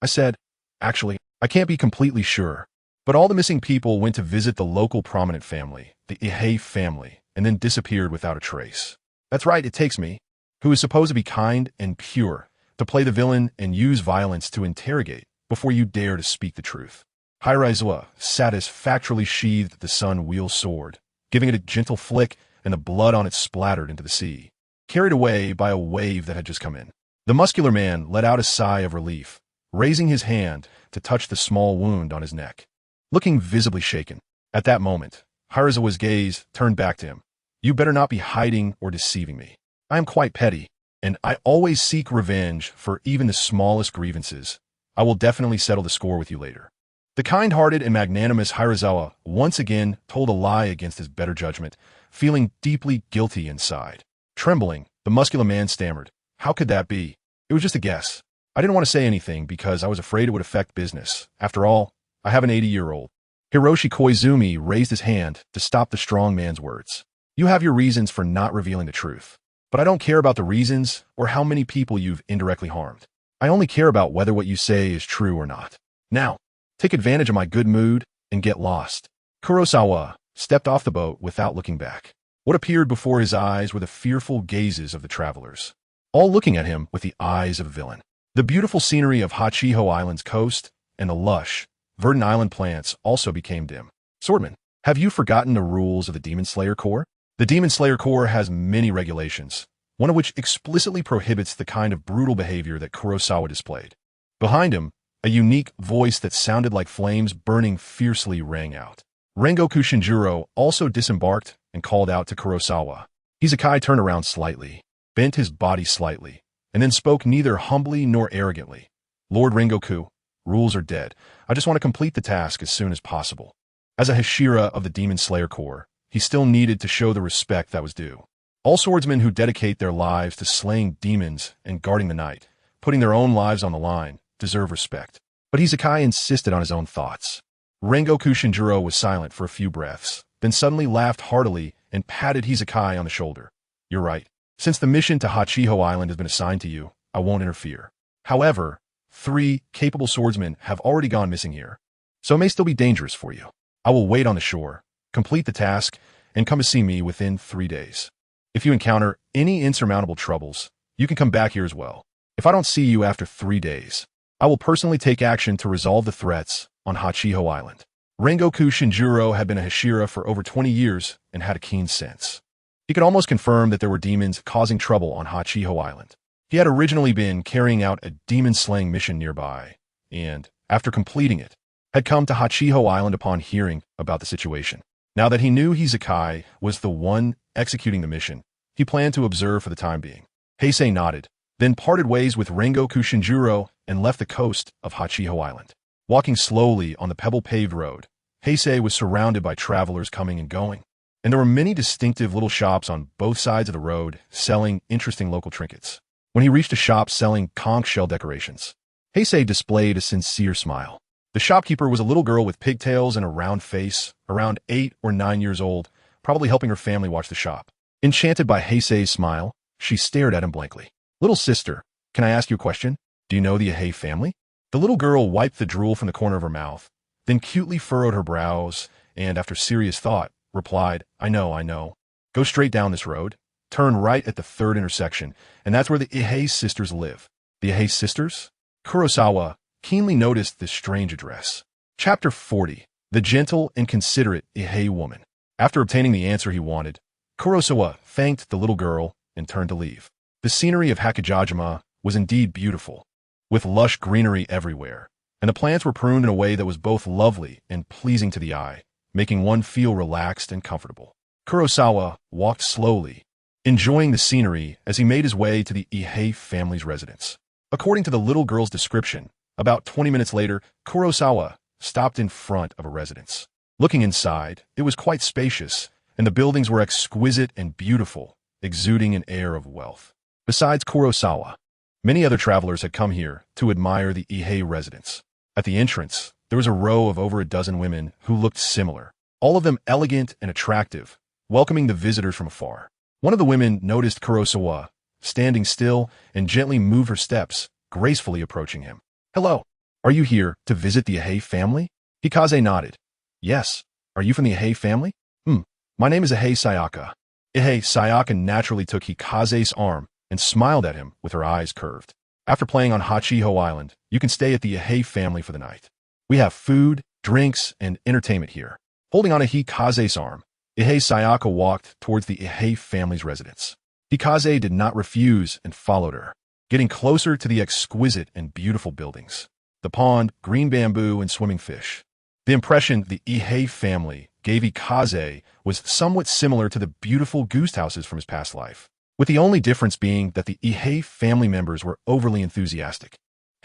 said, "Actually, I can't be completely sure, but all the missing people went to visit the local prominent family, the Ihei family, and then disappeared without a trace. That's right, it takes me, who is supposed to be kind and pure, to play the villain and use violence to interrogate before you dare to speak the truth." Hiraizua satisfactorily sheathed the sun-wheel sword, giving it a gentle flick, and the blood on it splattered into the sea, carried away by a wave that had just come in. The muscular man let out a sigh of relief, raising his hand to touch the small wound on his neck. Looking visibly shaken, at that moment, Hirazawa's gaze turned back to him. You better not be hiding or deceiving me. I am quite petty, and I always seek revenge for even the smallest grievances. I will definitely settle the score with you later. The kind-hearted and magnanimous Hirazawa once again told a lie against his better judgment, feeling deeply guilty inside. Trembling, the muscular man stammered, How could that be? It was just a guess. I didn't want to say anything because I was afraid it would affect business. After all, I have an 80-year-old. Hiroshi Koizumi raised his hand to stop the strong man's words. You have your reasons for not revealing the truth. But I don't care about the reasons or how many people you've indirectly harmed. I only care about whether what you say is true or not. Now, take advantage of my good mood and get lost. Kurosawa stepped off the boat without looking back. What appeared before his eyes were the fearful gazes of the travelers, all looking at him with the eyes of a villain. The beautiful scenery of Hachiho Island's coast and the lush, verdant island plants also became dim. Swordsman, have you forgotten the rules of the Demon Slayer Corps? The Demon Slayer Corps has many regulations, one of which explicitly prohibits the kind of brutal behavior that Kurosawa displayed. Behind him, a unique voice that sounded like flames burning fiercely rang out. Rengoku Shinjuro also disembarked and called out to Kurosawa. Heisei turned around slightly, bent his body slightly, and then spoke neither humbly nor arrogantly. Lord Rengoku, rules are dead. I just want to complete the task as soon as possible. As a Hashira of the Demon Slayer Corps, he still needed to show the respect that was due. All swordsmen who dedicate their lives to slaying demons and guarding the night, putting their own lives on the line, deserve respect. But Heisei insisted on his own thoughts. Rengoku Shinjuro was silent for a few breaths, then suddenly laughed heartily and patted Heisei on the shoulder. You're right. Since the mission to Hachiho Island has been assigned to you, I won't interfere. However, 3 capable swordsmen have already gone missing here, so it may still be dangerous for you. I will wait on the shore, complete the task, and come to see me within 3 days. If you encounter any insurmountable troubles, you can come back here as well. If I don't see you after 3 days, I will personally take action to resolve the threats on Hachiho Island. Rengoku Shinjuro had been a Hashira for over 20 years and had a keen sense. He could almost confirm that there were demons causing trouble on Hachiho Island. He had originally been carrying out a demon-slaying mission nearby, and, after completing it, had come to Hachiho Island upon hearing about the situation. Now that he knew Heisei was the one executing the mission, he planned to observe for the time being. Heisei nodded, then parted ways with Rengoku Shinjuro and left the coast of Hachiho Island. Walking slowly on the pebble-paved road, Heisei was surrounded by travelers coming and going, and there were many distinctive little shops on both sides of the road selling interesting local trinkets. When he reached a shop selling conch shell decorations, Heisei displayed a sincere smile. The shopkeeper was a little girl with pigtails and a round face, around 8 or 9 years old, probably helping her family watch the shop. Enchanted by Heisei's smile, she stared at him blankly. Little sister, can I ask you a question? Do you know the Heisei family? The little girl wiped the drool from the corner of her mouth, then cutely furrowed her brows, and after serious thought, replied, I know. Go straight down this road, turn right at the 3rd intersection, and that's where the Heisei sisters live. The Heisei sisters? Kurosawa keenly noticed this strange address. Chapter 40. The Gentle and Considerate Heisei Woman. After obtaining the answer he wanted, Kurosawa thanked the little girl and turned to leave. The scenery of Hakujajima was indeed beautiful, with lush greenery everywhere, and the plants were pruned in a way that was both lovely and pleasing to the eye, making one feel relaxed and comfortable. Kurosawa walked slowly, enjoying the scenery as he made his way to the Heisei family's residence. According to the little girl's description, about 20 minutes later, Kurosawa stopped in front of a residence. Looking inside, it was quite spacious, and the buildings were exquisite and beautiful, exuding an air of wealth. Besides Kurosawa, many other travelers had come here to admire the Heisei residence. At the entrance, there was a row of over a dozen women who looked similar, all of them elegant and attractive, welcoming the visitors from afar. One of the women noticed Kurosawa, standing still, and gently moved her steps, gracefully approaching him. Hello, are you here to visit the Heisei family? Hikaze nodded. Yes, are you from the Heisei family? My name is Heisei Sayaka. Heisei Sayaka naturally took Hikaze's arm and smiled at him with her eyes curved. After playing on Hachiho Island, you can stay at the Heisei family for the night. We have food, drinks, and entertainment here. Holding on to Hikaze's arm, Heisei Sayaka walked towards the Heisei family's residence. Hikaze did not refuse and followed her. getting closer to the exquisite and beautiful buildings. The pond, green bamboo, and swimming fish. The impression the Heisei family gave Ikaze was somewhat similar to the beautiful goose houses from his past life, with the only difference being that the Heisei family members were overly enthusiastic.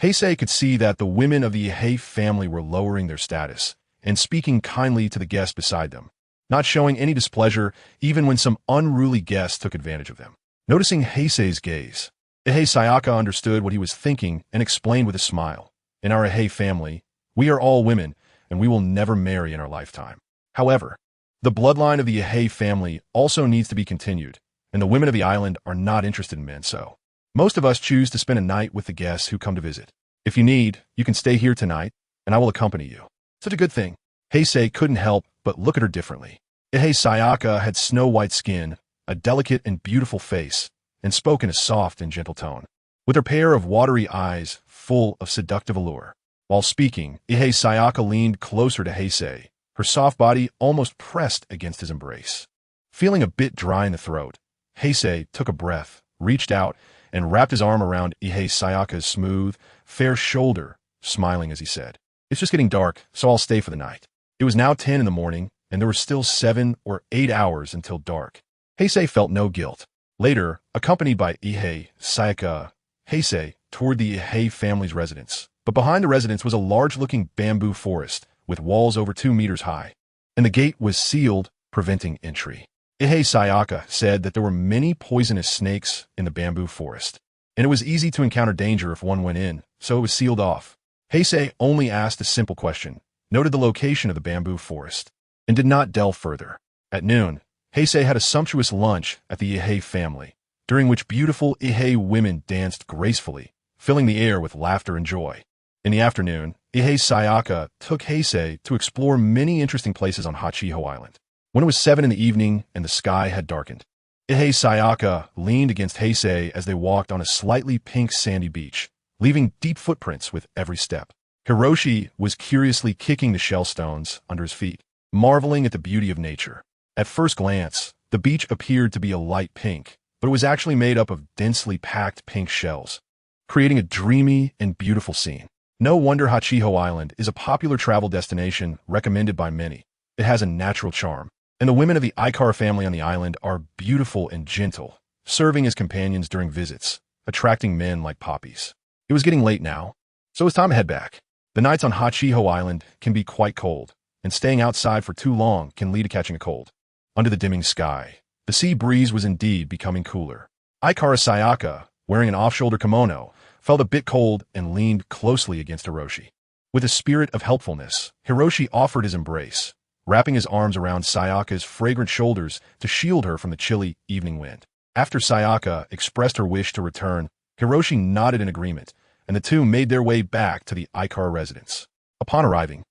Heisei could see that the women of the Heisei family were lowering their status and speaking kindly to the guests beside them, not showing any displeasure even when some unruly guests took advantage of them. Noticing Heisei's gaze, Sayaka understood what he was thinking and explained with a smile. In our Heisei family, we are all women, and we will never marry in our lifetime. However, the bloodline of the Heisei family also needs to be continued, and the women of the island are not interested in men, so most of us choose to spend a night with the guests who come to visit. If you need, you can stay here tonight, and I will accompany you. Such a good thing. Heisei couldn't help but look at her differently. Sayaka had snow-white skin, a delicate and beautiful face, and spoke in a soft and gentle tone, with her pair of watery eyes full of seductive allure. While speaking, Sayaka leaned closer to Heisei, her soft body almost pressed against his embrace. Feeling a bit dry in the throat, Heisei took a breath, reached out, and wrapped his arm around Sayaka's smooth, fair shoulder, smiling as he said, "It's just getting dark, so I'll stay for the night." It was now 10 in the morning, and there were still 7 or 8 hours until dark. Heisei felt no guilt. Later, accompanied by Sayaka, Heisei toured the Heisei family's residence. But behind the residence was a large-looking bamboo forest with walls over 2 meters high, and the gate was sealed, preventing entry. Sayaka said that there were many poisonous snakes in the bamboo forest, and it was easy to encounter danger if one went in, so it was sealed off. Heisei only asked a simple question, noted the location of the bamboo forest, and did not delve further. At noon, Heisei had a sumptuous lunch at the Heisei family, during which beautiful Heisei women danced gracefully, filling the air with laughter and joy. In the afternoon, Sayaka took Heisei to explore many interesting places on Hachiho Island. When it was 7 in the evening and the sky had darkened, Sayaka leaned against Heisei as they walked on a slightly pink sandy beach, leaving deep footprints with every step. Hiroshi was curiously kicking the shell stones under his feet, marveling at the beauty of nature. At first glance, the beach appeared to be a light pink, but it was actually made up of densely packed pink shells, creating a dreamy and beautiful scene. No wonder Hachiho Island is a popular travel destination recommended by many. It has a natural charm, and the women of the Ikar family on the island are beautiful and gentle, serving as companions during visits, attracting men like poppies. It was getting late now, so it was time to head back. The nights on Hachiho Island can be quite cold, and staying outside for too long can lead to catching a cold. Under the dimming sky, the sea breeze was indeed becoming cooler. Sayaka, wearing an off-shoulder kimono, felt a bit cold and leaned closely against Hiroshi. With a spirit of helpfulness, Hiroshi offered his embrace, wrapping his arms around Sayaka's fragrant shoulders to shield her from the chilly evening wind. After Sayaka expressed her wish to return, Hiroshi nodded in agreement, and the two made their way back to the Ikar residence. Upon arriving,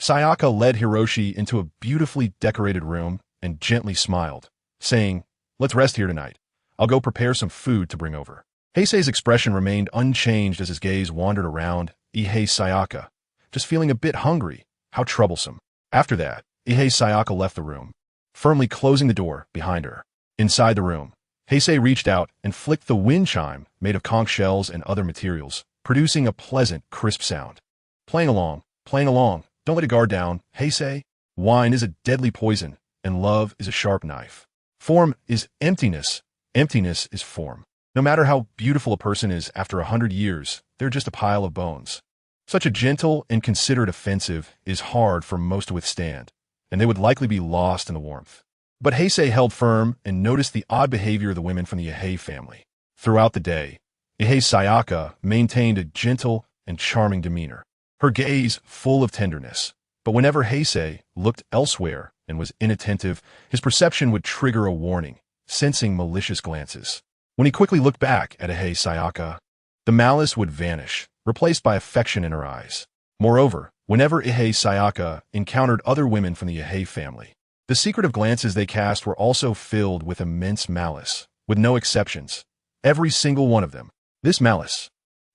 Sayaka led Hiroshi into a beautifully decorated room and gently smiled, saying, "Let's rest here tonight. I'll go prepare some food to bring over." Heisei's expression remained unchanged as his gaze wandered around Sayaka, just feeling a bit hungry. How troublesome. After that, Sayaka left the room, firmly closing the door behind her. Inside the room, Heisei reached out and flicked the wind chime made of conch shells and other materials, producing a pleasant, crisp sound. Playing along, don't let your guard down, Heisei. Wine is a deadly poison, and love is a sharp knife. Form is emptiness. Emptiness is form. No matter how beautiful a person is after 100 years, they're just a pile of bones. Such a gentle and considerate offensive is hard for most to withstand, and they would likely be lost in the warmth. But Heisei held firm and noticed the odd behavior of the women from the Heisei family. Throughout the day, Sayaka maintained a gentle and charming demeanor, her gaze full of tenderness. But whenever Heisei looked elsewhere and was inattentive, his perception would trigger a warning, sensing malicious glances. When he quickly looked back at Sayaka, the malice would vanish, replaced by affection in her eyes. Moreover, whenever Sayaka encountered other women from the Heisei family, the secretive glances they cast were also filled with immense malice, with no exceptions. Every single one of them. This malice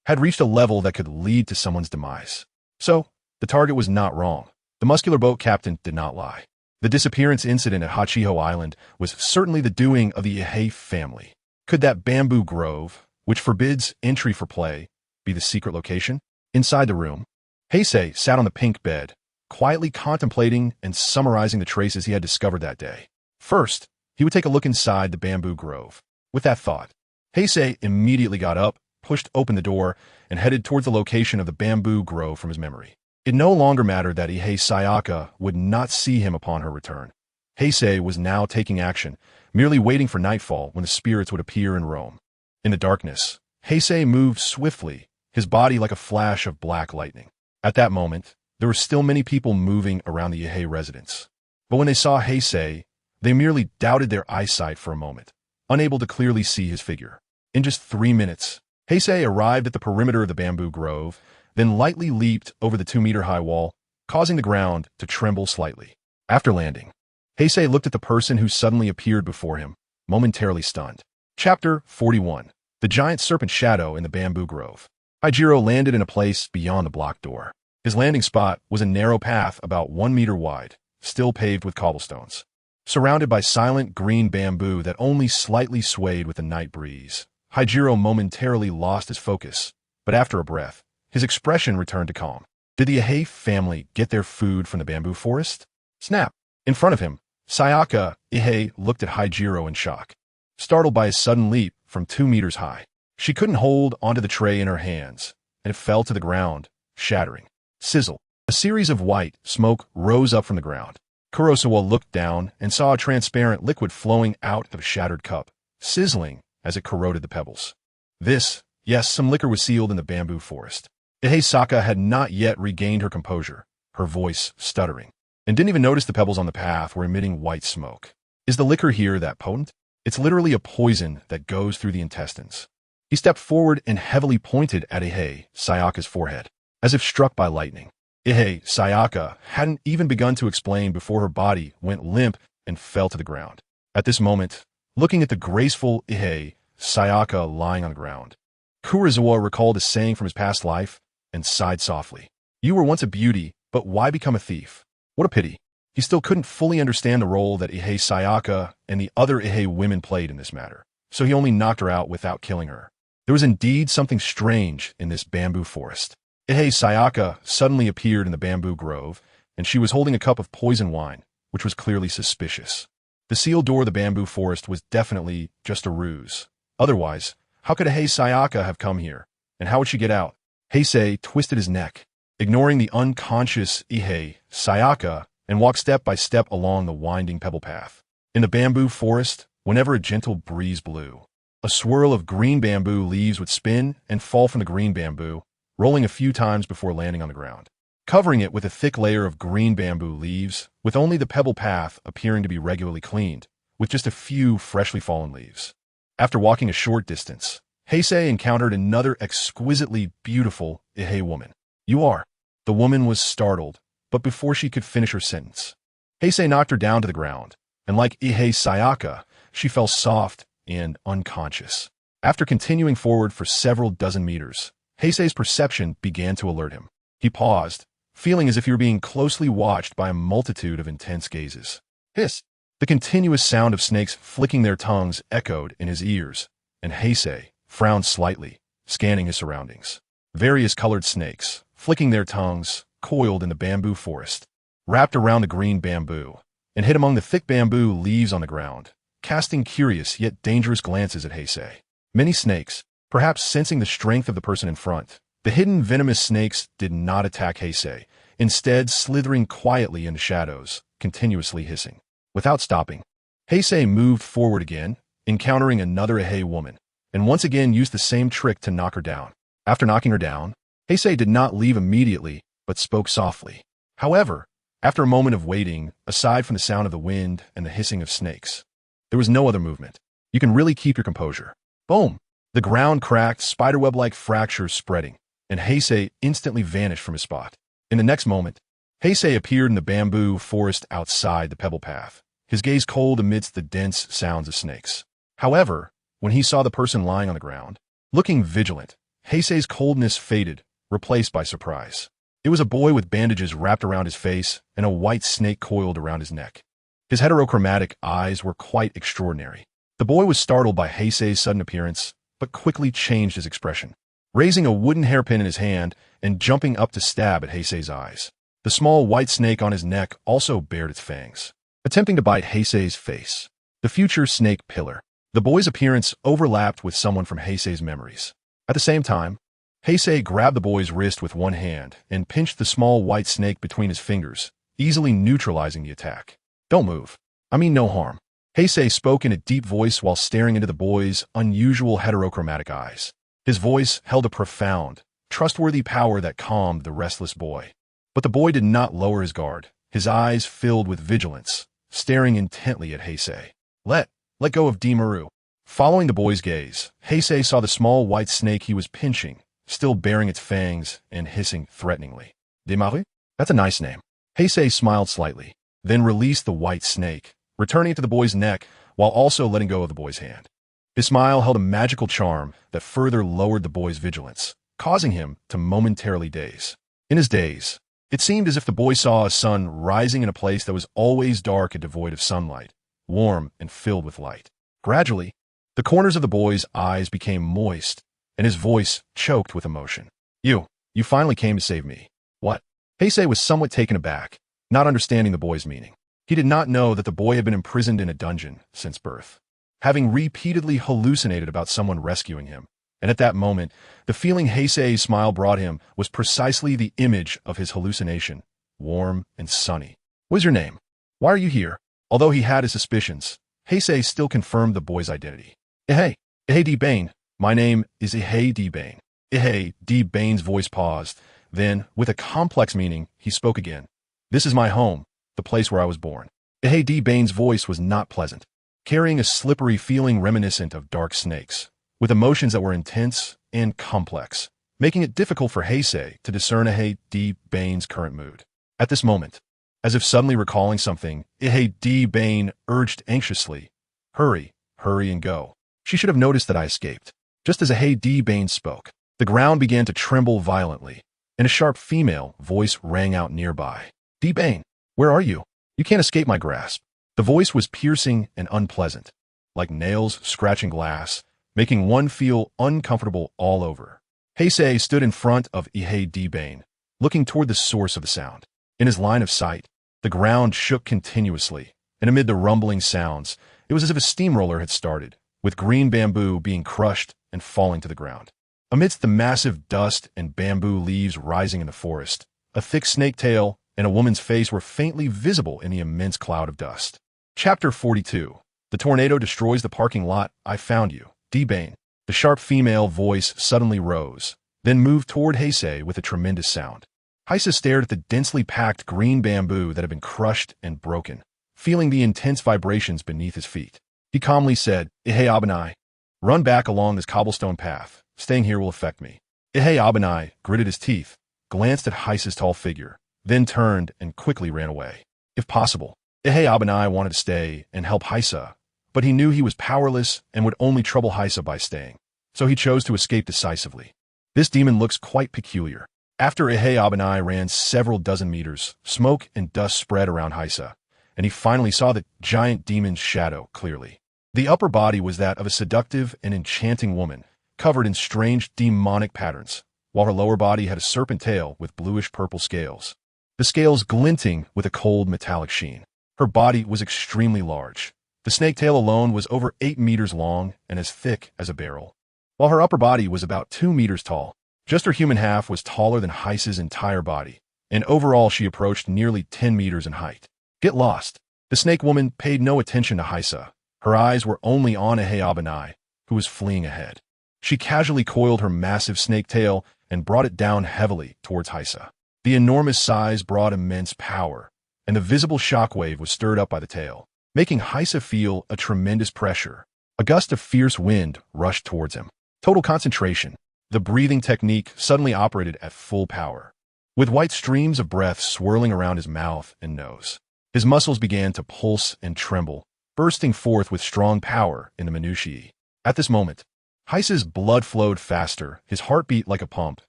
had reached a level that could lead to someone's demise. So, the target was not wrong. The muscular boat captain did not lie. The disappearance incident at Hachiho Island was certainly the doing of the Heisei family. Could that bamboo grove, which forbids entry for play, be the secret location? Inside the room, Heisei sat on the pink bed, quietly contemplating and summarizing the traces he had discovered that day. First, he would take a look inside the bamboo grove. With that thought, Heisei immediately got up, pushed open the door, and headed towards the location of the bamboo grove from his memory. It no longer mattered that Ihei Sayaka would not see him upon her return. Heisei was now taking action, merely waiting for nightfall when the spirits would appear in Rome. In the darkness, Heisei moved swiftly, his body like a flash of black lightning. At that moment, there were still many people moving around the Ihei residence. But when they saw Heisei, they merely doubted their eyesight for a moment, unable to clearly see his figure. In just 3 minutes, Heisei arrived at the perimeter of the bamboo grove, then lightly leaped over the 2-meter-high wall, causing the ground to tremble slightly. After landing, Heisei looked at the person who suddenly appeared before him, momentarily stunned. Chapter 41. The Giant Serpent Shadow in the Bamboo Grove. Haijiro landed in a place beyond the blocked door. His landing spot was a narrow path about 1 meter wide, still paved with cobblestones. Surrounded by silent green bamboo that only slightly swayed with the night breeze, Haijiro momentarily lost his focus, but after a breath, his expression returned to calm. Did the Ihei family get their food from the bamboo forest? Snap! In front of him, Sayaka Ihei looked at Haijiro in shock. Startled by his sudden leap from 2 meters high, she couldn't hold onto the tray in her hands, and it fell to the ground, shattering. Sizzle. A series of white smoke rose up from the ground. Kurosawa looked down and saw a transparent liquid flowing out of a shattered cup, sizzling as it corroded the pebbles. Yes, some liquor was sealed in the bamboo forest. Ihei Saka had not yet regained her composure, her voice stuttering, and didn't even notice the pebbles on the path were emitting white smoke. Is the liquor here that potent? It's literally a poison that goes through the intestines. He stepped forward and heavily pointed at Ihei Sayaka's forehead, as if struck by lightning. Ihei Sayaka hadn't even begun to explain before her body went limp and fell to the ground. At this moment, looking at the graceful Ihei Sayaka lying on the ground, Kurosawa recalled a saying from his past life and sighed softly. You were once a beauty, but why become a thief? What a pity. He still couldn't fully understand the role that Ihei Sayaka and the other Ihei women played in this matter, so he only knocked her out without killing her. There was indeed something strange in this bamboo forest. Ihei Sayaka suddenly appeared in the bamboo grove, and she was holding a cup of poison wine, which was clearly suspicious. The sealed door of the bamboo forest was definitely just a ruse. Otherwise, how could Ihei Sayaka have come here, and how would she get out? Heisei twisted his neck, ignoring the unconscious Ihei Sayaka, and walked step by step along the winding pebble path. In the bamboo forest, whenever a gentle breeze blew, a swirl of green bamboo leaves would spin and fall from the green bamboo, rolling a few times before landing on the ground, covering it with a thick layer of green bamboo leaves, with only the pebble path appearing to be regularly cleaned, with just a few freshly fallen leaves. After walking a short distance, Heisei encountered another exquisitely beautiful Ihei woman. You are. The woman was startled, but before she could finish her sentence, Heisei knocked her down to the ground, and like Ihei Sayaka, she fell soft and unconscious. After continuing forward for several dozen meters, Heisei's perception began to alert him. He paused, feeling as if he were being closely watched by a multitude of intense gazes. Hiss! The continuous sound of snakes flicking their tongues echoed in his ears, and Heisei frowned slightly, scanning his surroundings. Various colored snakes, flicking their tongues, coiled in the bamboo forest, wrapped around the green bamboo, and hid among the thick bamboo leaves on the ground, casting curious yet dangerous glances at Heisei. Many snakes, perhaps sensing the strength of the person in front, the hidden venomous snakes did not attack Heisei, instead slithering quietly into shadows, continuously hissing. Without stopping, Heisei moved forward again, encountering another Ihei woman, and once again used the same trick to knock her down. After knocking her down, Heisei did not leave immediately, but spoke softly. However, after a moment of waiting, aside from the sound of the wind and the hissing of snakes, there was no other movement. You can really keep your composure. Boom! The ground cracked, spiderweb-like fractures spreading, and Heisei instantly vanished from his spot. In the next moment, Heisei appeared in the bamboo forest outside the pebble path, his gaze cold amidst the dense sounds of snakes. However, when he saw the person lying on the ground, looking vigilant, Heisei's coldness faded, replaced by surprise. It was a boy with bandages wrapped around his face and a white snake coiled around his neck. His heterochromatic eyes were quite extraordinary. The boy was startled by Heisei's sudden appearance but quickly changed his expression, raising a wooden hairpin in his hand and jumping up to stab at Heisei's eyes. The small white snake on his neck also bared its fangs, attempting to bite Heisei's face. The future snake pillar. The boy's appearance overlapped with someone from Heisei's memories. At the same time, Heisei grabbed the boy's wrist with one hand and pinched the small white snake between his fingers, easily neutralizing the attack. "Don't move. I mean no harm." Heisei spoke in a deep voice while staring into the boy's unusual heterochromatic eyes. His voice held a profound, trustworthy power that calmed the restless boy. But the boy did not lower his guard, his eyes filled with vigilance, staring intently at Heisei. Let go of Maru." Following the boy's gaze, Heisei saw the small white snake he was pinching, still baring its fangs and hissing threateningly. Maru? That's a nice name. Heisei smiled slightly, then released the white snake, returning it to the boy's neck while also letting go of the boy's hand. His smile held a magical charm that further lowered the boy's vigilance, causing him to momentarily daze. In his daze, it seemed as if the boy saw a sun rising in a place that was always dark and devoid of sunlight, warm and filled with light. Gradually, the corners of the boy's eyes became moist, and his voice choked with emotion. You finally came to save me." "What?" Heisei was somewhat taken aback, not understanding the boy's meaning. He did not know that the boy had been imprisoned in a dungeon since birth, having repeatedly hallucinated about someone rescuing him. And at that moment, the feeling Heisei's smile brought him was precisely the image of his hallucination, warm and sunny. "What is your name? Why are you here?" Although he had his suspicions, Heisei still confirmed the boy's identity. Ihei D. Bain. My name is Ihei D. Bain." Ihei D. Bain's voice paused. Then, with a complex meaning, he spoke again. "This is my home, the place where I was born." Ihei D. Bain's voice was not pleasant, carrying a slippery feeling reminiscent of dark snakes, with emotions that were intense and complex, making it difficult for Heisei to discern Ihei D. Bain's current mood. At this moment, as if suddenly recalling something, Ihei D. Bain urged anxiously, hurry and go. She should have noticed that I escaped." Just as Ihei D. Bain spoke, the ground began to tremble violently, and a sharp female voice rang out nearby. "D. Bain, where are you? You can't escape my grasp." The voice was piercing and unpleasant, like nails scratching glass, making one feel uncomfortable all over. Heisei stood in front of Ihei D. Bain, looking toward the source of the sound. In his line of sight, the ground shook continuously, and amid the rumbling sounds, it was as if a steamroller had started, with green bamboo being crushed and falling to the ground. Amidst the massive dust and bamboo leaves rising in the forest, a thick snake tail and a woman's face were faintly visible in the immense cloud of dust. Chapter 42. The tornado destroys the parking lot. I found you. D. Bain. The sharp female voice suddenly rose, then moved toward Heisei with a tremendous sound. Heisei stared at the densely packed green bamboo that had been crushed and broken, feeling the intense vibrations beneath his feet. He calmly said, "Ihei Abanai, run back along this cobblestone path. Staying here will affect me." Ihei Abanai gritted his teeth, glanced at Heisei's tall figure, then turned and quickly ran away. If possible, Ihei Abanai wanted to stay and help Heisei, but he knew he was powerless and would only trouble Heisei by staying, so he chose to escape decisively. This demon looks quite peculiar. After Ihei Abanai ran several dozen meters, smoke and dust spread around Heisei, and he finally saw the giant demon's shadow clearly. The upper body was that of a seductive and enchanting woman, covered in strange demonic patterns, while her lower body had a serpent tail with bluish-purple scales, the scales glinting with a cold metallic sheen. Her body was extremely large. The snake tail alone was over 8 meters long and as thick as a barrel, while her upper body was about 2 meters tall. Just her human half was taller than Heisei's entire body, and overall she approached nearly 10 meters in height. Get lost. The snake woman paid no attention to Heisei. Her eyes were only on Ihei Abanai, who was fleeing ahead. She casually coiled her massive snake tail and brought it down heavily towards Heisei. The enormous size brought immense power, and the visible shockwave was stirred up by the tail, making Heisei feel a tremendous pressure. A gust of fierce wind rushed towards him. Total concentration. The breathing technique suddenly operated at full power, with white streams of breath swirling around his mouth and nose. His muscles began to pulse and tremble, bursting forth with strong power in the minutiae. At this moment, Heisei's blood flowed faster, his heart beat like a pump,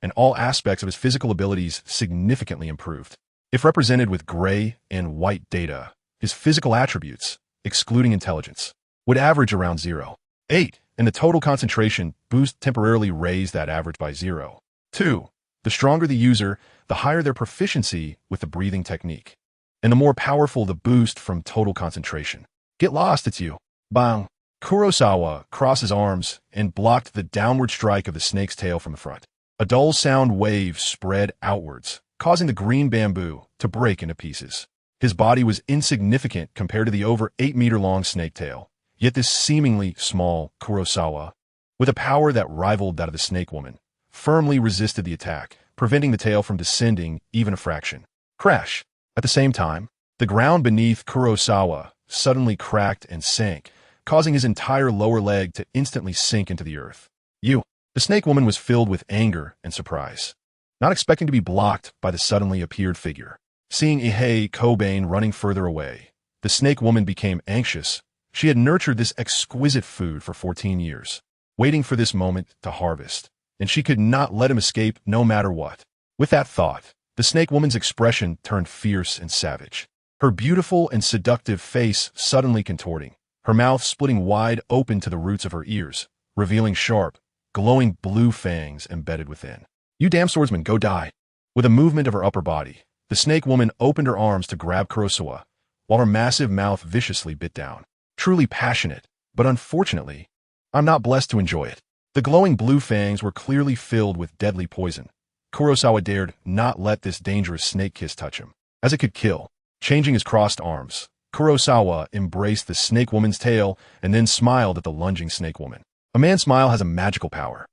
and all aspects of his physical abilities significantly improved. If represented with gray and white data, his physical attributes, excluding intelligence, would average around 0.8, and the total concentration boost temporarily raised that average by 0. 2. The stronger the user, the higher their proficiency with the breathing technique, and the more powerful the boost from total concentration. Get lost, it's you. Bang! Kurosawa crossed his arms and blocked the downward strike of the snake's tail from the front. A dull sound wave spread outwards, causing the green bamboo to break into pieces. His body was insignificant compared to the over 8-meter-long snake tail, yet this seemingly small Kurosawa, with a power that rivaled that of the snake woman, firmly resisted the attack, preventing the tail from descending even a fraction. Crash! At the same time, the ground beneath Kurosawa suddenly cracked and sank, causing his entire lower leg to instantly sink into the earth. The snake woman was filled with anger and surprise, not expecting to be blocked by the suddenly appeared figure. Seeing Heisei Kobain running further away, the snake woman became anxious. She had nurtured this exquisite food for 14 years, waiting for this moment to harvest, and she could not let him escape no matter what. With that thought, the snake woman's expression turned fierce and savage, her beautiful and seductive face suddenly contorting, her mouth splitting wide open to the roots of her ears, revealing sharp, glowing blue fangs embedded within. You damn swordsman, go die! With a movement of her upper body, the snake woman opened her arms to grab Kurosawa, while her massive mouth viciously bit down. Truly passionate, but unfortunately, I'm not blessed to enjoy it. The glowing blue fangs were clearly filled with deadly poison. Kurosawa dared not let this dangerous snake kiss touch him, as it could kill. Changing his crossed arms, Kurosawa embraced the snake woman's tail and then smiled at the lunging snake woman. A man's smile has a magical power.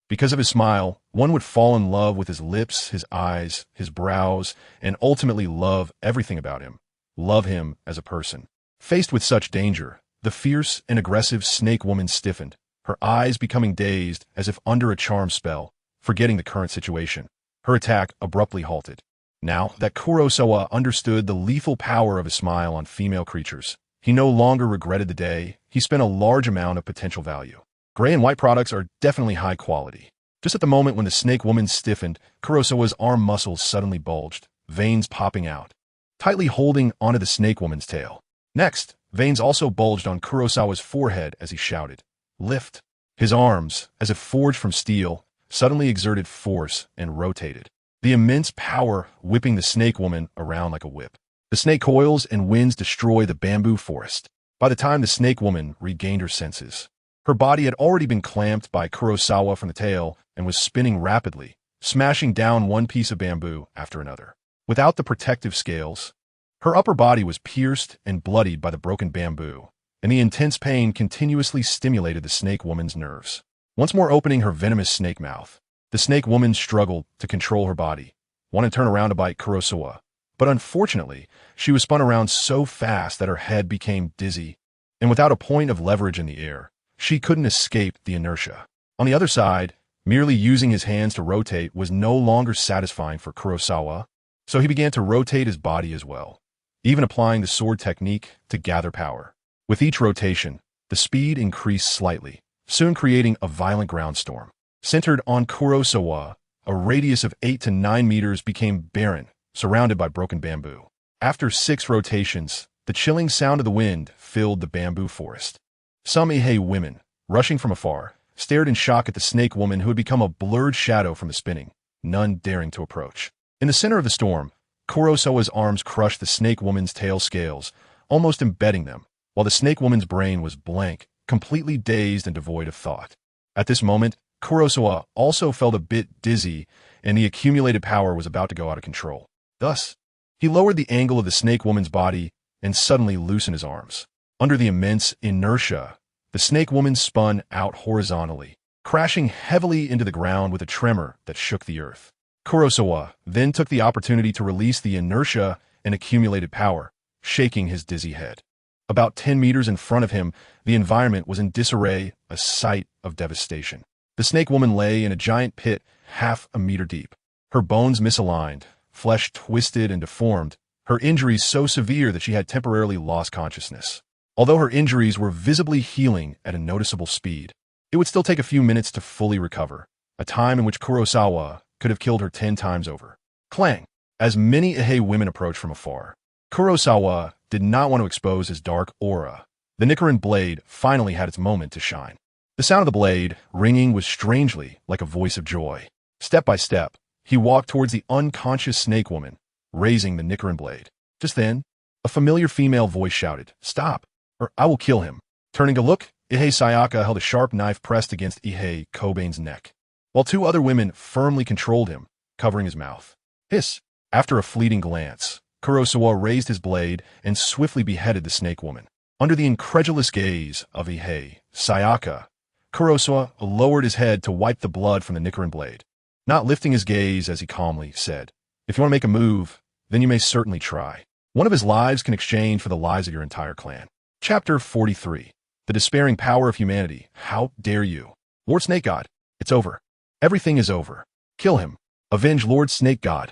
Because of his smile, one would fall in love with his lips, his eyes, his brows, and ultimately love everything about him. Love him as a person. Faced with such danger, the fierce and aggressive snake woman stiffened, her eyes becoming dazed as if under a charm spell, forgetting the current situation. Her attack abruptly halted. Now that Kurosawa understood the lethal power of a smile on female creatures, he no longer regretted the day he spent a large amount of potential value. Gray and white products are definitely high quality. Just at the moment when the snake woman stiffened, Kurosawa's arm muscles suddenly bulged, veins popping out, tightly holding onto the snake woman's tail. Next, veins also bulged on Kurosawa's forehead as he shouted, "Lift!" His arms, as if forged from steel, suddenly exerted force and rotated, the immense power whipping the snake woman around like a whip. The snake coils and winds destroy the bamboo forest. By the time the snake woman regained her senses, her body had already been clamped by Kurosawa from the tail and was spinning rapidly, smashing down one piece of bamboo after another. Without the protective scales, her upper body was pierced and bloodied by the broken bamboo, and the intense pain continuously stimulated the snake woman's nerves. Once more opening her venomous snake mouth, the snake woman struggled to control her body, wanting to turn around to bite Kurosawa, but unfortunately, she was spun around so fast that her head became dizzy, and without a point of leverage in the air, she couldn't escape the inertia. On the other side, merely using his hands to rotate was no longer satisfying for Kurosawa, so he began to rotate his body as well, even applying the sword technique to gather power. With each rotation, the speed increased slightly, soon creating a violent ground storm. Centered on Kurosawa, a radius of 8 to 9 meters became barren, surrounded by broken bamboo. After 6 rotations, the chilling sound of the wind filled the bamboo forest. Some Heisei women, rushing from afar, stared in shock at the snake woman who had become a blurred shadow from the spinning, none daring to approach. In the center of the storm, Kurosawa's arms crushed the snake woman's tail scales, almost embedding them, while the snake woman's brain was blank, completely dazed and devoid of thought. At this moment, Kurosawa also felt a bit dizzy, and the accumulated power was about to go out of control. Thus, he lowered the angle of the snake woman's body and suddenly loosened his arms. Under the immense inertia, the snake woman spun out horizontally, crashing heavily into the ground with a tremor that shook the earth. Kurosawa then took the opportunity to release the inertia and accumulated power, shaking his dizzy head. About 10 meters in front of him, the environment was in disarray, a sight of devastation. The snake woman lay in a giant pit half a meter deep, her bones misaligned, flesh twisted and deformed, her injuries so severe that she had temporarily lost consciousness. Although her injuries were visibly healing at a noticeable speed, it would still take a few minutes to fully recover, a time in which Kurosawa could have killed her 10 times over. Clang! As many Heisei women approached from afar, Kurosawa did not want to expose his dark aura. The Nichiren blade finally had its moment to shine. The sound of the blade ringing was strangely like a voice of joy. Step by step, he walked towards the unconscious snake woman, raising the Nichiren blade. Just then, a familiar female voice shouted, "Stop, or I will kill him." Turning to look, Ihei Sayaka held a sharp knife pressed against Ihei Kobane's neck, while two other women firmly controlled him, covering his mouth. Hiss! After a fleeting glance, Kurosawa raised his blade and swiftly beheaded the snake woman. Under the incredulous gaze of Ihei Sayaka, Kurosawa lowered his head to wipe the blood from the Nichiren blade, not lifting his gaze as he calmly said, "If you want to make a move, then you may certainly try. One of his lives can exchange for the lives of your entire clan." Chapter 43. The Despairing Power of Humanity. How dare you? Lord Snake God, it's over. Everything is over. Kill him. Avenge Lord Snake God.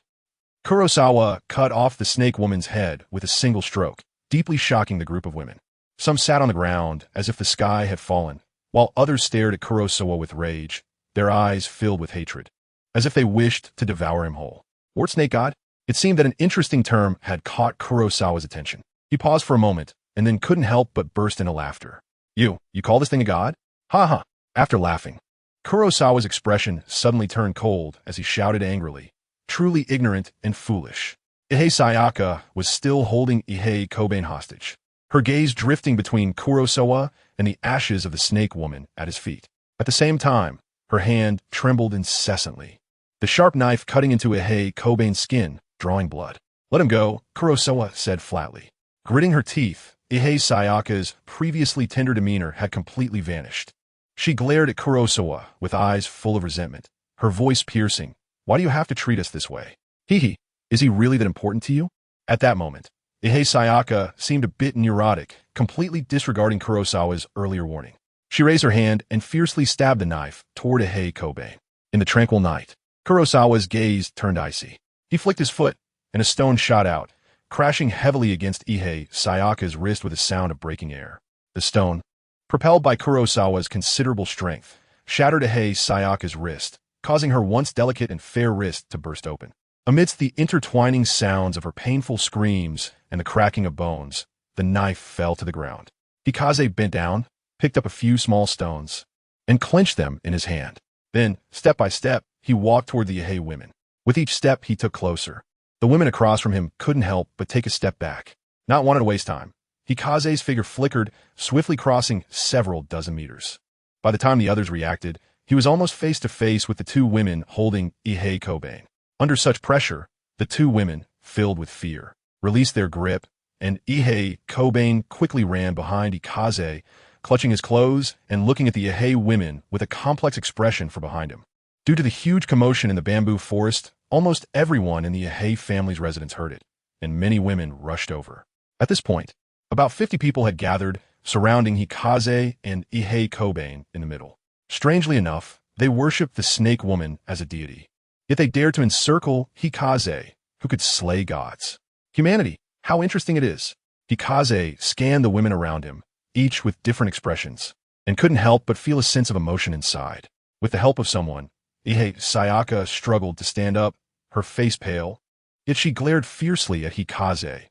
Kurosawa cut off the snake woman's head with a single stroke, deeply shocking the group of women. Some sat on the ground as if the sky had fallen, while others stared at Kurosawa with rage, their eyes filled with hatred, as if they wished to devour him whole. Lord Snake God? It seemed that an interesting term had caught Kurosawa's attention. He paused for a moment, and then couldn't help but burst into laughter. You call this thing a god? Ha ha. After laughing, Kurosawa's expression suddenly turned cold as he shouted angrily, truly ignorant and foolish. Ihei Sayaka was still holding Ihei Kobane hostage, her gaze drifting between Kurosawa and the ashes of the snake woman at his feet. At the same time, her hand trembled incessantly, the sharp knife cutting into Ihei Kobane's skin, drawing blood. "Let him go," Kurosawa said flatly. Gritting her teeth, Ihei Sayaka's previously tender demeanor had completely vanished. She glared at Kurosawa with eyes full of resentment, her voice piercing. "Why do you have to treat us this way? Hee, is he really that important to you?" At that moment, Ihei Sayaka seemed a bit neurotic, completely disregarding Kurosawa's earlier warning. She raised her hand and fiercely stabbed the knife toward Ihei Kobane. In the tranquil night, Kurosawa's gaze turned icy. He flicked his foot, and a stone shot out, crashing heavily against Ihei Sayaka's wrist with a sound of breaking air. The stone, propelled by Kurosawa's considerable strength, shattered Ihei Sayaka's wrist, causing her once delicate and fair wrist to burst open. Amidst the intertwining sounds of her painful screams and the cracking of bones, the knife fell to the ground. Hikaze bent down, picked up a few small stones, and clenched them in his hand. Then, step by step, he walked toward the Ihei women. With each step he took closer, the women across from him couldn't help but take a step back, not wanting to waste time. Hikaze's figure flickered, swiftly crossing several dozen meters. By the time the others reacted, he was almost face to face with the two women holding Ihei Kobane. Under such pressure, the two women, filled with fear, released their grip, and Ihei Kobane quickly ran behind Hikaze, clutching his clothes and looking at the Ihei women with a complex expression from behind him. Due to the huge commotion in the bamboo forest, almost everyone in the Ihei family's residence heard it, and many women rushed over. At this point, about 50 people had gathered, surrounding Hikaze and Ihei Kobane in the middle. Strangely enough, they worshipped the snake woman as a deity. Yet they dared to encircle Hikaze, who could slay gods. Humanity, how interesting it is. Hikaze scanned the women around him, each with different expressions, and couldn't help but feel a sense of emotion inside. With the help of someone, Ihei Sayaka struggled to stand up, her face pale, yet she glared fiercely at Hikaze.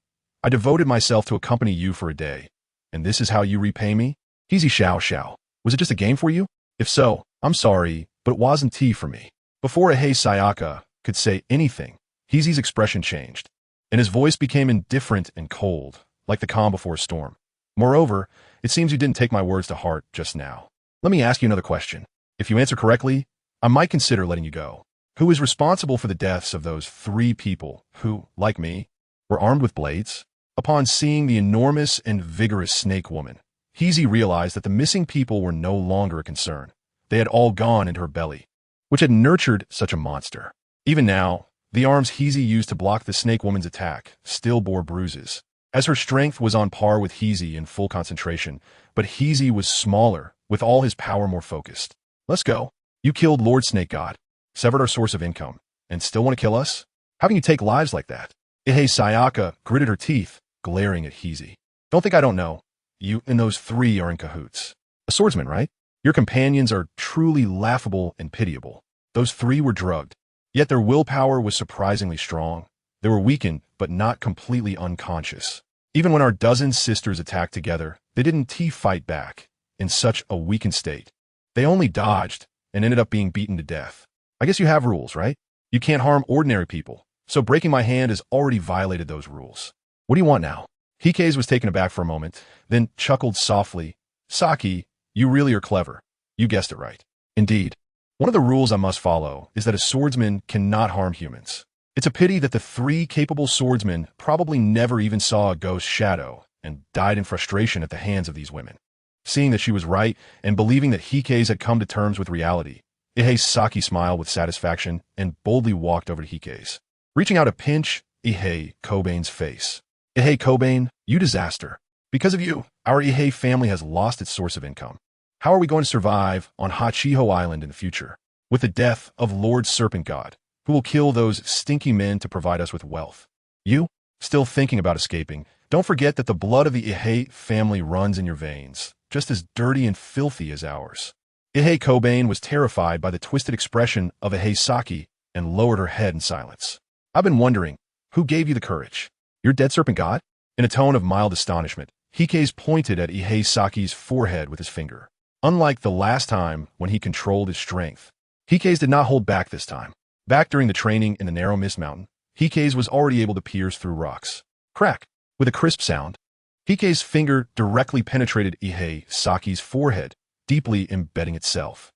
"I devoted myself to accompany you for a day, and this is how you repay me? Heisei Xiao. Was it just a game for you? If so, I'm sorry, but it wasn't tea for me." Before Ihei Sayaka could say anything, Heisei's expression changed, and his voice became indifferent and cold, like the calm before a storm. "Moreover, it seems you didn't take my words to heart just now. Let me ask you another question. If you answer correctly, I might consider letting you go. Who is responsible for the deaths of those 3 people who, like me, were armed with blades?" Upon seeing the enormous and vigorous snake woman, Heisei realized that the missing people were no longer a concern. They had all gone into her belly, which had nurtured such a monster. Even now, the arms Heisei used to block the snake woman's attack still bore bruises, as her strength was on par with Heisei in full concentration, but Heisei was smaller, with all his power more focused. "Let's go. You killed Lord Snake God, severed our source of income, and still want to kill us? How can you take lives like that?" Ihei Sayaka gritted her teeth, glaring at Heisei. "Don't think I don't know. You and those 3 are in cahoots. A swordsman, right? Your companions are truly laughable and pitiable. Those 3 were drugged, yet their willpower was surprisingly strong. They were weakened, but not completely unconscious. Even when our dozen sisters attacked together, they didn't fight back. In such a weakened state, They only dodged and ended up being beaten to death. I guess you have rules, right? You can't harm ordinary people, so breaking my hand has already violated those rules. What do you want now? Hikage was taken aback for a moment, then chuckled softly. Saki, you really are clever. You guessed it right. Indeed. One of the rules I must follow is that a swordsman cannot harm humans. It's a pity that the three capable swordsmen probably never even saw a ghost shadow and died in frustration at the hands of these women. Seeing that she was right and believing that Hikage had come to terms with reality, Saki smiled with satisfaction and boldly walked over to Hikage, reaching out to pinch Kobane's face. Kobane, you disaster. Because of you, our Ihei family has lost its source of income. How are we going to survive on Hachiho Island in the future? With the death of Lord Serpent God, who will kill those stinky men to provide us with wealth. You? Still thinking about escaping, don't forget that the blood of the Ihei family runs in your veins, just as dirty and filthy as ours. Kobane was terrified by the twisted expression of Saki and lowered her head in silence. I've been wondering, who gave you the courage? Your dead serpent god? In a tone of mild astonishment, Hikage pointed at Saki's forehead with his finger. Unlike the last time when he controlled his strength, Hikage did not hold back this time. Back during the training in the narrow mist mountain, Hikage was already able to pierce through rocks. Crack! With a crisp sound, Hikage's finger directly penetrated Saki's forehead, deeply embedding itself.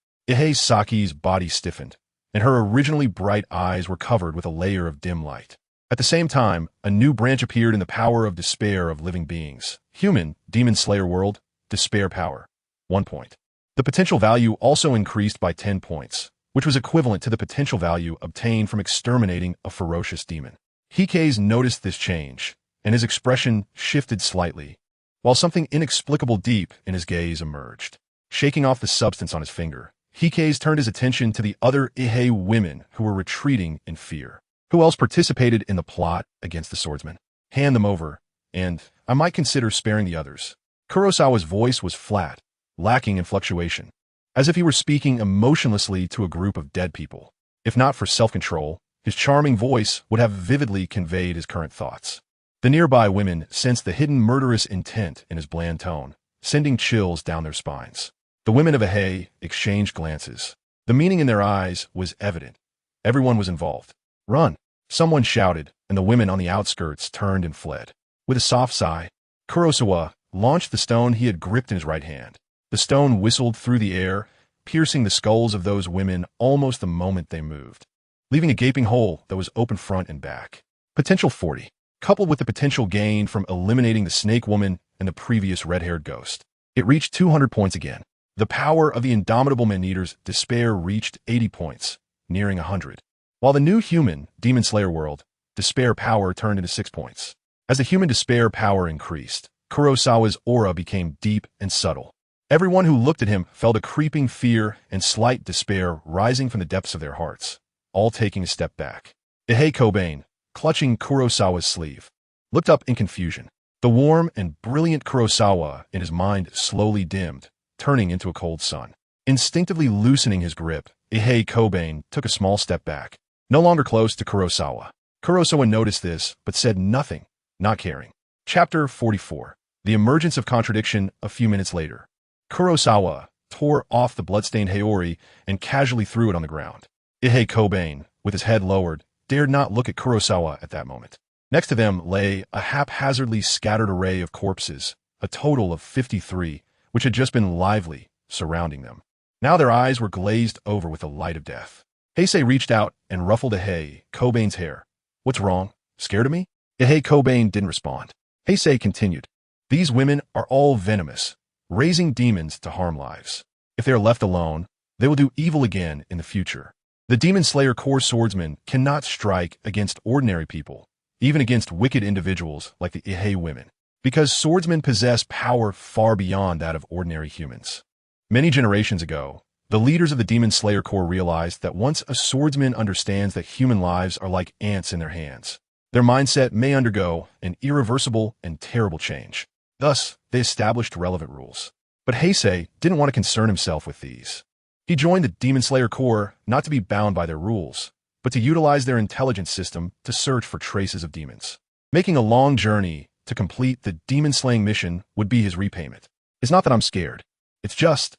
Saki's body stiffened, and her originally bright eyes were covered with a layer of dim light. At the same time, a new branch appeared in the power of despair of living beings. Human, Demon Slayer World, Despair Power. 1 point. The potential value also increased by 10 points, which was equivalent to the potential value obtained from exterminating a ferocious demon. Hikage noticed this change, and his expression shifted slightly, while something inexplicable deep in his gaze emerged. Shaking off the substance on his finger, Hikage turned his attention to the other Ihei women who were retreating in fear. Who else participated in the plot against the swordsman? Hand them over, and I might consider sparing the others. Kurosawa's voice was flat, lacking in fluctuation, as if he were speaking emotionlessly to a group of dead people. If not for self-control, his charming voice would have vividly conveyed his current thoughts. The nearby women sensed the hidden murderous intent in his bland tone, sending chills down their spines. The women of Ihei exchanged glances. The meaning in their eyes was evident. Everyone was involved. Run! Someone shouted, and the women on the outskirts turned and fled. With a soft sigh, Kurosawa launched the stone he had gripped in his right hand. The stone whistled through the air, piercing the skulls of those women almost the moment they moved, leaving a gaping hole that was open front and back. Potential 40, coupled with the potential gain from eliminating the snake woman and the previous red-haired ghost. It reached 200 points again. The power of the indomitable man-eater's despair reached 80 points, nearing 100. While the new human, Demon Slayer World, despair power turned into 6 points. As the human despair power increased, Kurosawa's aura became deep and subtle. Everyone who looked at him felt a creeping fear and slight despair rising from the depths of their hearts, all taking a step back. Kobane, clutching Kurosawa's sleeve, looked up in confusion. The warm and brilliant Kurosawa in his mind slowly dimmed, turning into a cold sun. Instinctively loosening his grip, Kobane took a small step back. No longer close to Kurosawa. Kurosawa noticed this, but said nothing, not caring. Chapter 44. The Emergence of Contradiction a few minutes later. Kurosawa tore off the bloodstained Haori and casually threw it on the ground. Kobane, with his head lowered, dared not look at Kurosawa at that moment. Next to them lay a haphazardly scattered array of corpses, a total of 53, which had just been lively, surrounding them. Now their eyes were glazed over with the light of death. Heisei reached out and ruffled Kobane's hair. What's wrong? Scared of me? Kobane didn't respond. Heisei continued. These women are all venomous, raising demons to harm lives. If they are left alone, they will do evil again in the future. The Demon Slayer Core swordsman cannot strike against ordinary people, even against wicked individuals like the Ihei women, because swordsmen possess power far beyond that of ordinary humans. Many generations ago, the leaders of the Demon Slayer Corps realized that once a swordsman understands that human lives are like ants in their hands, their mindset may undergo an irreversible and terrible change. Thus, they established relevant rules. But Heisei didn't want to concern himself with these. He joined the Demon Slayer Corps not to be bound by their rules, but to utilize their intelligence system to search for traces of demons. Making a long journey to complete the demon-slaying mission would be his repayment. It's not that I'm scared. It's just,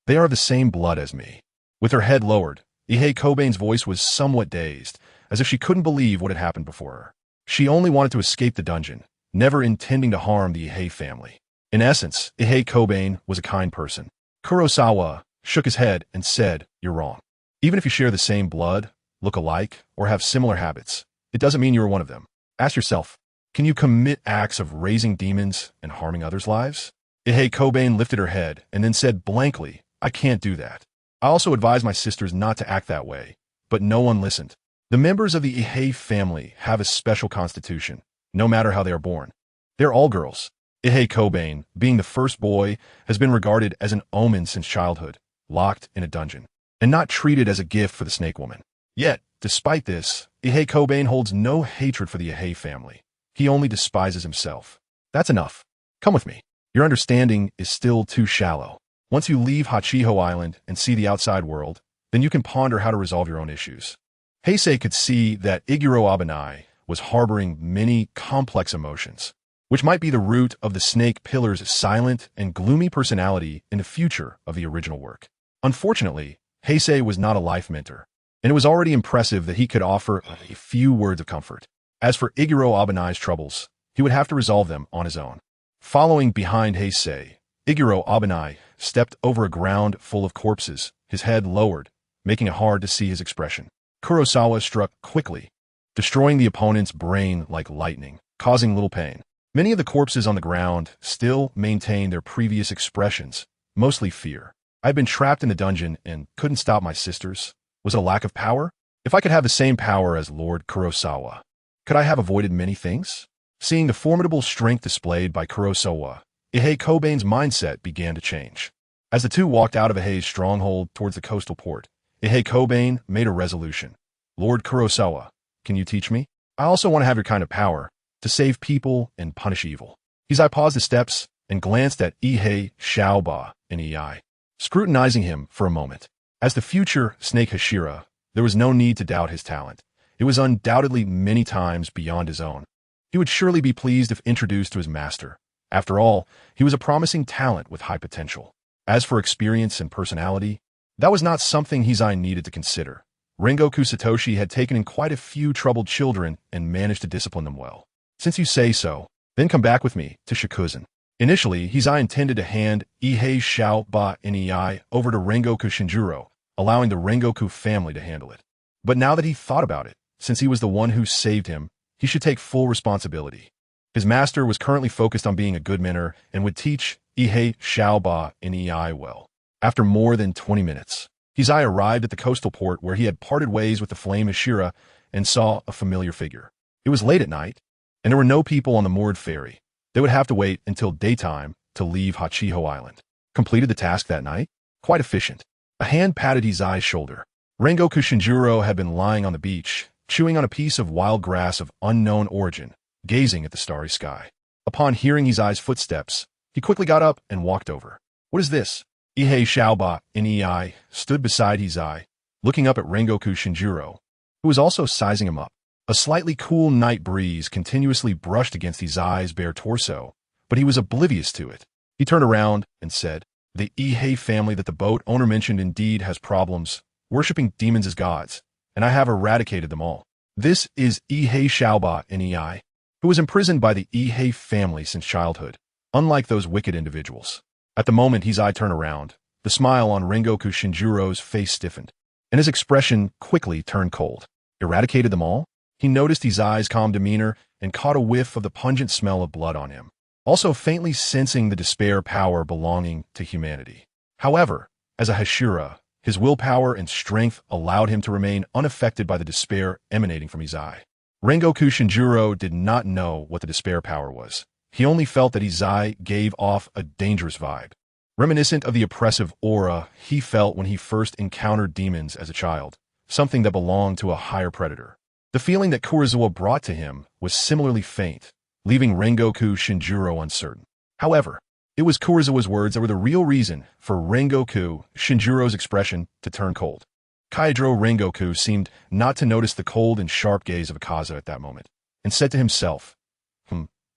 They are of the same blood as me. With her head lowered, Ihei Kobane's voice was somewhat dazed, as if she couldn't believe what had happened before her. She only wanted to escape the dungeon, never intending to harm the Ihei family. In essence, Ihei Kobane was a kind person. Kurosawa shook his head and said, "You're wrong. Even if you share the same blood, look alike, or have similar habits, it doesn't mean you are one of them. Ask yourself, can you commit acts of raising demons and harming others' lives?" Ihei Kobane lifted her head and then said blankly, "I can't do that. I also advised my sisters not to act that way, but no one listened. The members of the Ihei family have a special constitution, no matter how they are born. They're all girls. Ihei Kobane, being the first boy, has been regarded as an omen since childhood, locked in a dungeon, and not treated as a gift for the snake woman. Yet, despite this, Ihei Kobane holds no hatred for the Ihei family. He only despises himself. That's enough. Come with me. Your understanding is still too shallow. Once you leave Hachiho Island and see the outside world, then you can ponder how to resolve your own issues." Heisei could see that Iguro Abanai was harboring many complex emotions, which might be the root of the Snake Pillar's silent and gloomy personality in the future of the original work. Unfortunately, Heisei was not a life mentor, and it was already impressive that he could offer a few words of comfort. As for Iguro Abanai's troubles, he would have to resolve them on his own. Following behind Heisei, Iguro Abanai stepped over a ground full of corpses, his head lowered, making it hard to see his expression. Kurosawa struck quickly, destroying the opponent's brain like lightning, causing little pain. Many of the corpses on the ground still maintained their previous expressions, mostly fear. "I'd been trapped in the dungeon and couldn't stop my sisters. Was it a lack of power? If I could have the same power as Lord Kurosawa, could I have avoided many things?" Seeing the formidable strength displayed by Kurosawa, Ihei Kobane's mindset began to change. As the two walked out of Ihei's stronghold towards the coastal port, Ihei Kobane made a resolution. "Lord Kurosawa, can you teach me? I also want to have your kind of power, to save people and punish evil." Heisei paused his steps and glanced at Ihei Xiaoba and Ei, scrutinizing him for a moment. As the future Snake Hashira, there was no need to doubt his talent. It was undoubtedly many times beyond his own. He would surely be pleased if introduced to his master. After all, he was a promising talent with high potential. As for experience and personality, that was not something Heisei needed to consider. Rengoku Satoshi had taken in quite a few troubled children and managed to discipline them well. "Since you say so, then come back with me to Shikuzen." Initially, Heisei intended to hand Ihei Xiaoba and Ei over to Rengoku Shinjuro, allowing the Rengoku family to handle it. But now that he thought about it, since he was the one who saved him, he should take full responsibility. His master was currently focused on being a good mentor and would teach Ihei Xiaoba and Ei well. After more than 20 minutes, Heisei arrived at the coastal port where he had parted ways with the Flame Ashira and saw a familiar figure. It was late at night, and there were no people on the moored ferry. They would have to wait until daytime to leave Hachiho Island. Completed the task that night? Quite efficient. A hand patted Heisei's shoulder. Rengoku Shinjuro had been lying on the beach, chewing on a piece of wild grass of unknown origin, gazing at the starry sky. Upon hearing Heisei's footsteps, he quickly got up and walked over. "What is this?" Ihei Xiaoba and Ei stood beside Heisei, looking up at Rengoku Shinjuro, who was also sizing him up. A slightly cool night breeze continuously brushed against Heisei's bare torso, but he was oblivious to it. He turned around and said, "The Ihei family that the boat owner mentioned indeed has problems, worshipping demons as gods, and I have eradicated them all. This is Ihei Xiaoba and Ei, who was imprisoned by the Ihei family since childhood, unlike those wicked individuals." At the moment Heisei turned around, the smile on Rengoku Shinjuro's face stiffened, and his expression quickly turned cold. Eradicated them all? He noticed Heisei's calm demeanor and caught a whiff of the pungent smell of blood on him, also faintly sensing the despair power belonging to humanity. However, as a Hashira, his willpower and strength allowed him to remain unaffected by the despair emanating from Heisei. Rengoku Shinjuro did not know what the despair power was. He only felt that Heisei gave off a dangerous vibe, reminiscent of the oppressive aura he felt when he first encountered demons as a child, something that belonged to a higher predator. The feeling that Kurosawa brought to him was similarly faint, leaving Rengoku Shinjuro uncertain. However, it was Kurosawa's words that were the real reason for Rengoku Shinjuro's expression to turn cold. Kaidro Rengoku seemed not to notice the cold and sharp gaze of Akaza at that moment, and said to himself,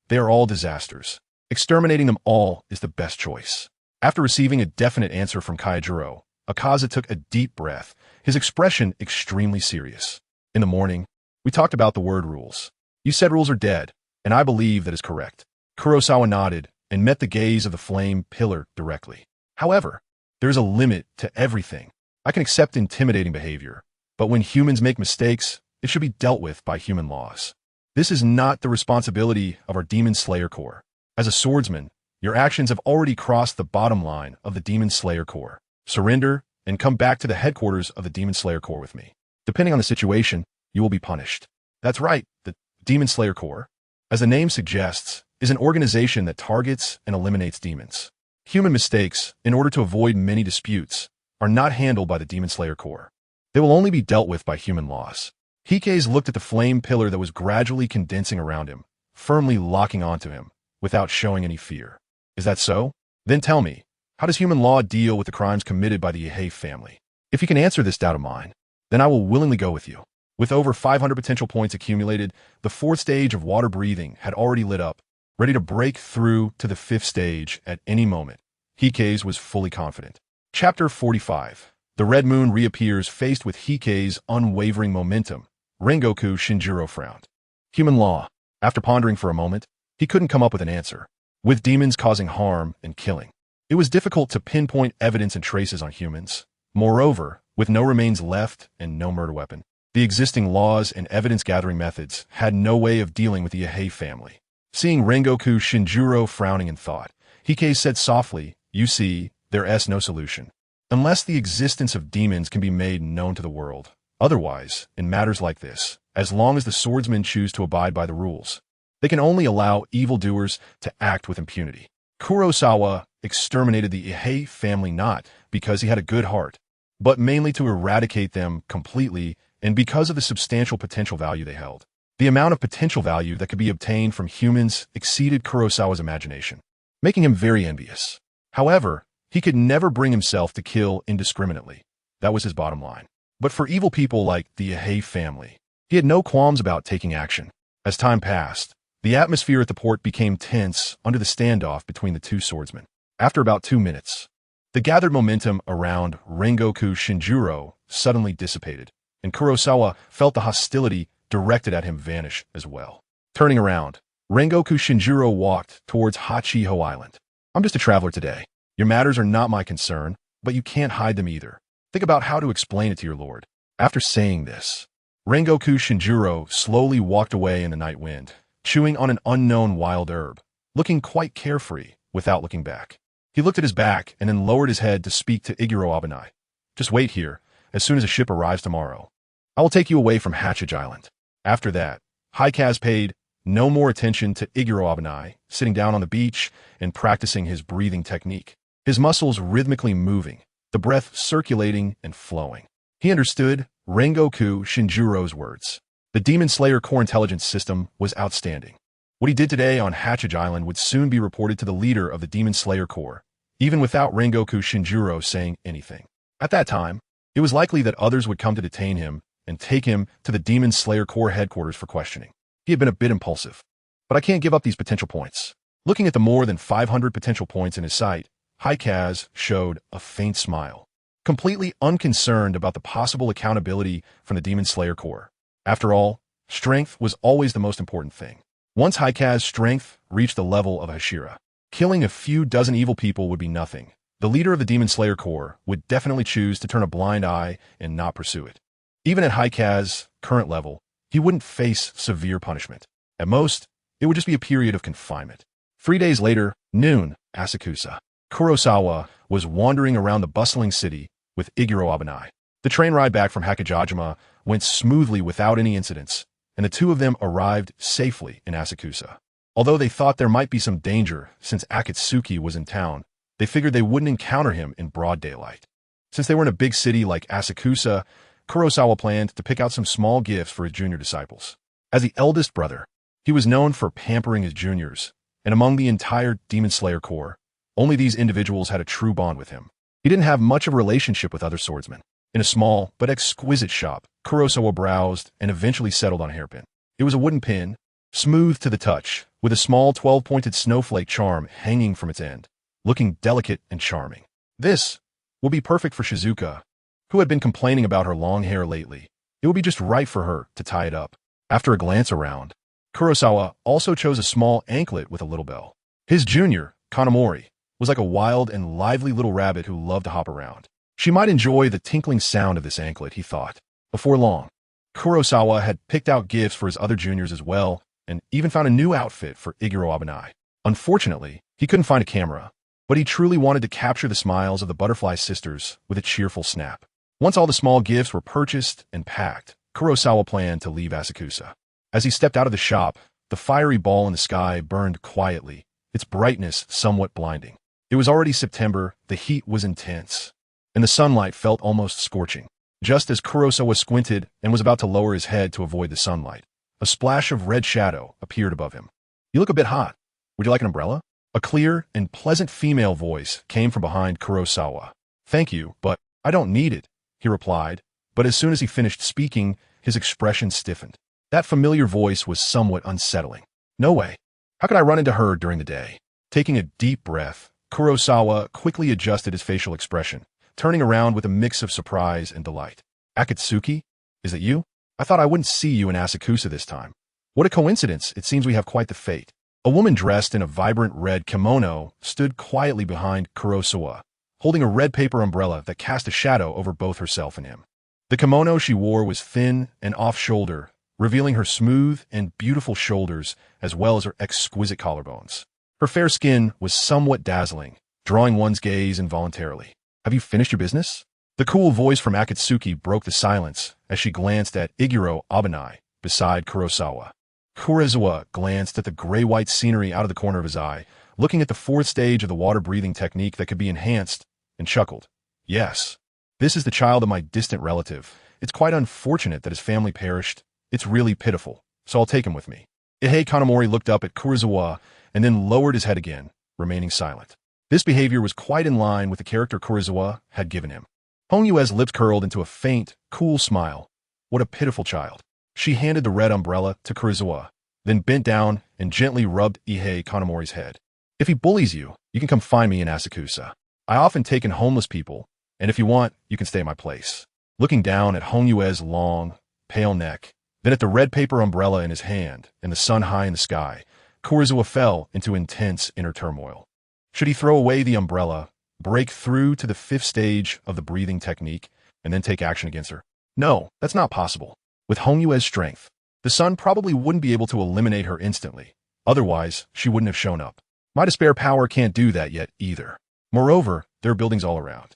They are all disasters. Exterminating them all is the best choice." After receiving a definite answer from Kaijuro, Akaza took a deep breath, his expression extremely serious. In the morning, we talked about the word rules. You said rules are dead, and I believe that is correct. Kurosawa nodded and met the gaze of the flame pillar directly. However, there is a limit to everything. I can accept intimidating behavior, but when humans make mistakes, it should be dealt with by human laws. This is not the responsibility of our Demon Slayer Corps. As a swordsman, your actions have already crossed the bottom line of the Demon Slayer Corps. Surrender and come back to the headquarters of the Demon Slayer Corps with me. Depending on the situation, you will be punished. That's right, the Demon Slayer Corps, as the name suggests, is an organization that targets and eliminates demons. Human mistakes, in order to avoid many disputes, are not handled by the Demon Slayer Corps. They will only be dealt with by human laws. Heisei looked at the flame pillar that was gradually condensing around him, firmly locking onto him, without showing any fear. Is that so? Then tell me, how does human law deal with the crimes committed by the Heisei family? If you can answer this doubt of mine, then I will willingly go with you. With over 500 potential points accumulated, the fourth stage of water breathing had already lit up, ready to break through to the fifth stage at any moment. Heisei was fully confident. Chapter 45. The Red Moon reappears faced with Heisei's unwavering momentum. Rengoku Shinjiro frowned. Human law. After pondering for a moment, he couldn't come up with an answer. With demons causing harm and killing, it was difficult to pinpoint evidence and traces on humans. Moreover, with no remains left and no murder weapon, the existing laws and evidence-gathering methods had no way of dealing with the Heisei family. Seeing Rengoku Shinjiro frowning in thought, Heisei said softly, "You see, there's no solution. Unless the existence of demons can be made known to the world. Otherwise, in matters like this, as long as the swordsmen choose to abide by the rules, they can only allow evildoers to act with impunity." Kurosawa exterminated the Heisei family not because he had a good heart, but mainly to eradicate them completely and because of the substantial potential value they held. The amount of potential value that could be obtained from humans exceeded Kurosawa's imagination, making him very envious. However, he could never bring himself to kill indiscriminately. That was his bottom line. But for evil people like the Heisei family, he had no qualms about taking action. As time passed, the atmosphere at the port became tense under the standoff between the two swordsmen. After about 2 minutes, the gathered momentum around Rengoku Shinjiro suddenly dissipated, and Kurosawa felt the hostility directed at him vanish as well. Turning around, Rengoku Shinjiro walked towards Hachiho Island. "I'm just a traveler today. Your matters are not my concern, but you can't hide them either. Think about how to explain it to your lord." After saying this, Rengoku Shinjiro slowly walked away in the night wind, chewing on an unknown wild herb, looking quite carefree without looking back. He looked at his back and then lowered his head to speak to Iguro Abanai. "Just wait here. As soon as a ship arrives tomorrow, I will take you away from Hatchage Island." After that, Heisei paid no more attention to Iguro Abanai, sitting down on the beach and practicing his breathing technique, his muscles rhythmically moving, the breath circulating and flowing. He understood Rengoku Shinjiro's words. The Demon Slayer Core intelligence system was outstanding. What he did today on Hatchage Island would soon be reported to the leader of the Demon Slayer Corps, even without Rengoku Shinjiro saying anything. At that time, it was likely that others would come to detain him and take him to the Demon Slayer Corps headquarters for questioning. He had been a bit impulsive. But I can't give up these potential points. Looking at the more than 500 potential points in his sight, Heisei showed a faint smile, completely unconcerned about the possible accountability from the Demon Slayer Corps. After all, strength was always the most important thing. Once Heisei's strength reached the level of Hashira, killing a few dozen evil people would be nothing. The leader of the Demon Slayer Corps would definitely choose to turn a blind eye and not pursue it. Even at Heisei's current level, he wouldn't face severe punishment. At most, it would just be a period of confinement. 3 days later, noon, Asakusa. Kurosawa was wandering around the bustling city with Iguro Abanai. The train ride back from Hakajajima went smoothly without any incidents, and the two of them arrived safely in Asakusa. Although they thought there might be some danger since Akatsuki was in town, they figured they wouldn't encounter him in broad daylight. Since they were in a big city like Asakusa, Kurosawa planned to pick out some small gifts for his junior disciples. As the eldest brother, he was known for pampering his juniors, and among the entire Demon Slayer Corps, only these individuals had a true bond with him. He didn't have much of a relationship with other swordsmen. In a small but exquisite shop, Kurosawa browsed and eventually settled on a hairpin. It was a wooden pin, smooth to the touch, with a small 12-pointed snowflake charm hanging from its end. looking delicate and charming. This will be perfect for Shizuka, who had been complaining about her long hair lately. It would be just right for her to tie it up. After a glance around, Kurosawa also chose a small anklet with a little bell. His junior, Kanamori, was like a wild and lively little rabbit who loved to hop around. She might enjoy the tinkling sound of this anklet, he thought. Before long, Kurosawa had picked out gifts for his other juniors as well, and even found a new outfit for Iguro Abanai. Unfortunately, he couldn't find a camera, but he truly wanted to capture the smiles of the Butterfly Sisters with a cheerful snap. Once all the small gifts were purchased and packed, Kurosawa planned to leave Asakusa. As he stepped out of the shop, the fiery ball in the sky burned quietly, its brightness somewhat blinding. It was already September, the heat was intense, and the sunlight felt almost scorching. Just as Kurosawa squinted and was about to lower his head to avoid the sunlight, a splash of red shadow appeared above him. "You look a bit hot. Would you like an umbrella?" A clear and pleasant female voice came from behind Kurosawa. "Thank you, but I don't need it," he replied, but as soon as he finished speaking, his expression stiffened. That familiar voice was somewhat unsettling. No way. How could I run into her during the day? Taking a deep breath, Kurosawa quickly adjusted his facial expression, turning around with a mix of surprise and delight. "Akatsuki? Is it you? I thought I wouldn't see you in Asakusa this time. What a coincidence, it seems we have quite the fate." A woman dressed in a vibrant red kimono stood quietly behind Kurosawa, holding a red paper umbrella that cast a shadow over both herself and him. The kimono she wore was thin and off-shoulder, revealing her smooth and beautiful shoulders as well as her exquisite collarbones. Her fair skin was somewhat dazzling, drawing one's gaze involuntarily. "Have you finished your business?" The cool voice from Akatsuki broke the silence as she glanced at Iguro Abanai beside Kurosawa. Kurosawa glanced at the gray-white scenery out of the corner of his eye, looking at the fourth stage of the water-breathing technique that could be enhanced, and chuckled. "Yes, this is the child of my distant relative. It's quite unfortunate that his family perished. It's really pitiful, so I'll take him with me." Ihei Kanamori looked up at Kurosawa and then lowered his head again, remaining silent. This behavior was quite in line with the character Kurosawa had given him. Hongyue's lips curled into a faint, cool smile. What a pitiful child. She handed the red umbrella to Kurosawa, then bent down and gently rubbed Ihei Kanamori's head. "If he bullies you, you can come find me in Asakusa. I often take in homeless people, and if you want, you can stay at my place." Looking down at Hongyue's long, pale neck, then at the red paper umbrella in his hand and the sun high in the sky, Kurosawa fell into intense inner turmoil. Should he throw away the umbrella, break through to the fifth stage of the breathing technique, and then take action against her? No, that's not possible. With Hongyue's strength, the sun probably wouldn't be able to eliminate her instantly. Otherwise, she wouldn't have shown up. My despair power can't do that yet either. Moreover, there are buildings all around.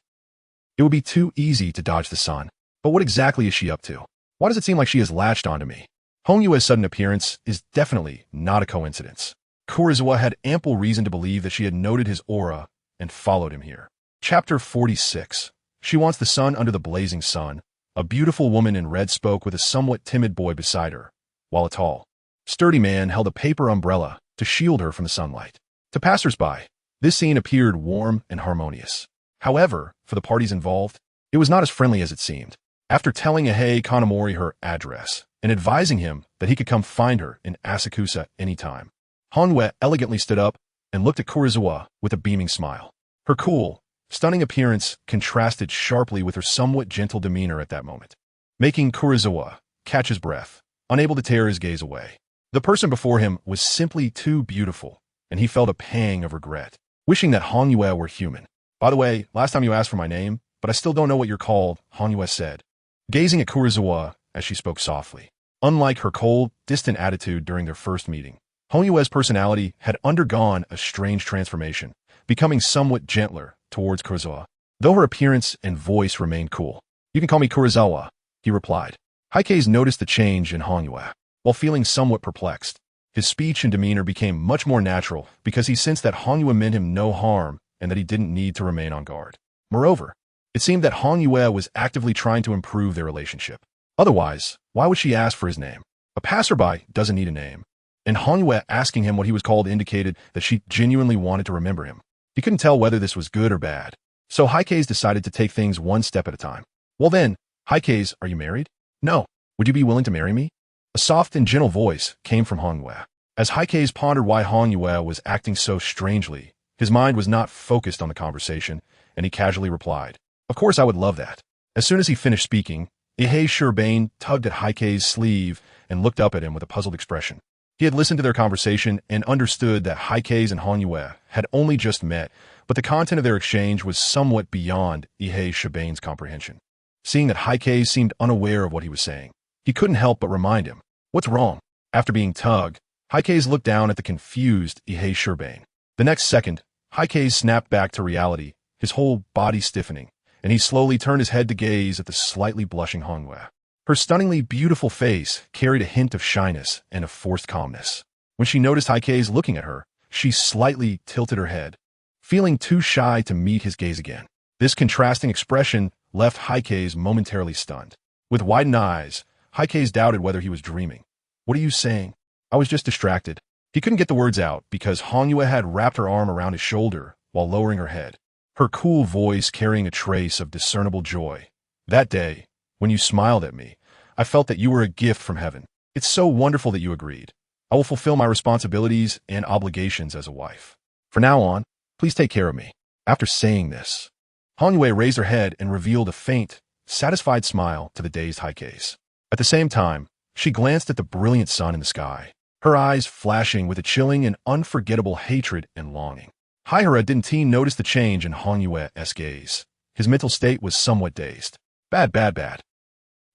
It would be too easy to dodge the sun. But what exactly is she up to? Why does it seem like she has latched onto me? Hongyue's sudden appearance is definitely not a coincidence. Kurosawa had ample reason to believe that she had noted his aura and followed him here. Chapter 46. She wants the sun under the blazing sun. A beautiful woman in red spoke with a somewhat timid boy beside her, while a tall, sturdy man held a paper umbrella to shield her from the sunlight. To passers-by, this scene appeared warm and harmonious. However, for the parties involved, it was not as friendly as it seemed. After telling Ihei Kanamori her address and advising him that he could come find her in Asakusa anytime, Hongyue elegantly stood up and looked at Kurosawa with a beaming smile. Her cool, stunning appearance contrasted sharply with her somewhat gentle demeanor at that moment, making Kurosawa catch his breath, unable to tear his gaze away. The person before him was simply too beautiful, and he felt a pang of regret, wishing that Hongyue were human. "By the way, last time you asked for my name, but I still don't know what you're called," Hongyue said, gazing at Kurosawa as she spoke softly. Unlike her cold, distant attitude during their first meeting, Hongyue's personality had undergone a strange transformation, becoming somewhat gentler towards Kurosawa, though her appearance and voice remained cool. "You can call me Kurosawa," he replied. Heisei noticed the change in Hongyue. While feeling somewhat perplexed, his speech and demeanor became much more natural because he sensed that Hongyue meant him no harm and that he didn't need to remain on guard. Moreover, it seemed that Hongyue was actively trying to improve their relationship. Otherwise, why would she ask for his name? A passerby doesn't need a name, and Hongyue asking him what he was called indicated that she genuinely wanted to remember him. He couldn't tell whether this was good or bad, so Heisei decided to take things one step at a time. "Well then, Heisei, are you married?" "No. Would you be willing to marry me?" A soft and gentle voice came from Hongyue. As Heisei pondered why Hongyue was acting so strangely, His mind was not focused on the conversation, and he casually replied, "Of course I would love that." As soon as he finished speaking, Shuer tugged at Heisei's sleeve and looked up at him with a puzzled expression. He had listened to their conversation and understood that Heisei and Honyue had only just met, but the content of their exchange was somewhat beyond Shuer's comprehension. Seeing that Heisei seemed unaware of what he was saying, he couldn't help but remind him, "What's wrong?" After being tugged, Heisei looked down at the confused Shuer. The next second, Heisei snapped back to reality, his whole body stiffening, and he slowly turned his head to gaze at the slightly blushing Honyue. Her stunningly beautiful face carried a hint of shyness and of forced calmness. When she noticed Heisei looking at her, she slightly tilted her head, feeling too shy to meet his gaze again. This contrasting expression left Heisei momentarily stunned. With widened eyes, Heisei doubted whether he was dreaming. "What are you saying?" "I was just distracted." He couldn't get the words out because Honyue had wrapped her arm around his shoulder while lowering her head, her cool voice carrying a trace of discernible joy. "That day, when you smiled at me, I felt that you were a gift from heaven. It's so wonderful that you agreed. I will fulfill my responsibilities and obligations as a wife. From now on, please take care of me." After saying this, Honyue raised her head and revealed a faint, satisfied smile to the dazed Heisei. At the same time, she glanced at the brilliant sun in the sky, her eyes flashing with a chilling and unforgettable hatred and longing. Heihara didn't notice the change in Honyue's gaze. His mental state was somewhat dazed. Bad.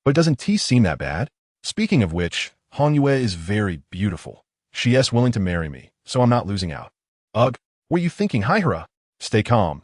But doesn't T seem that bad? Speaking of which, Honyue is very beautiful. She is willing to marry me, so I'm not losing out. Ugh, what are you thinking, Heihara? Stay calm.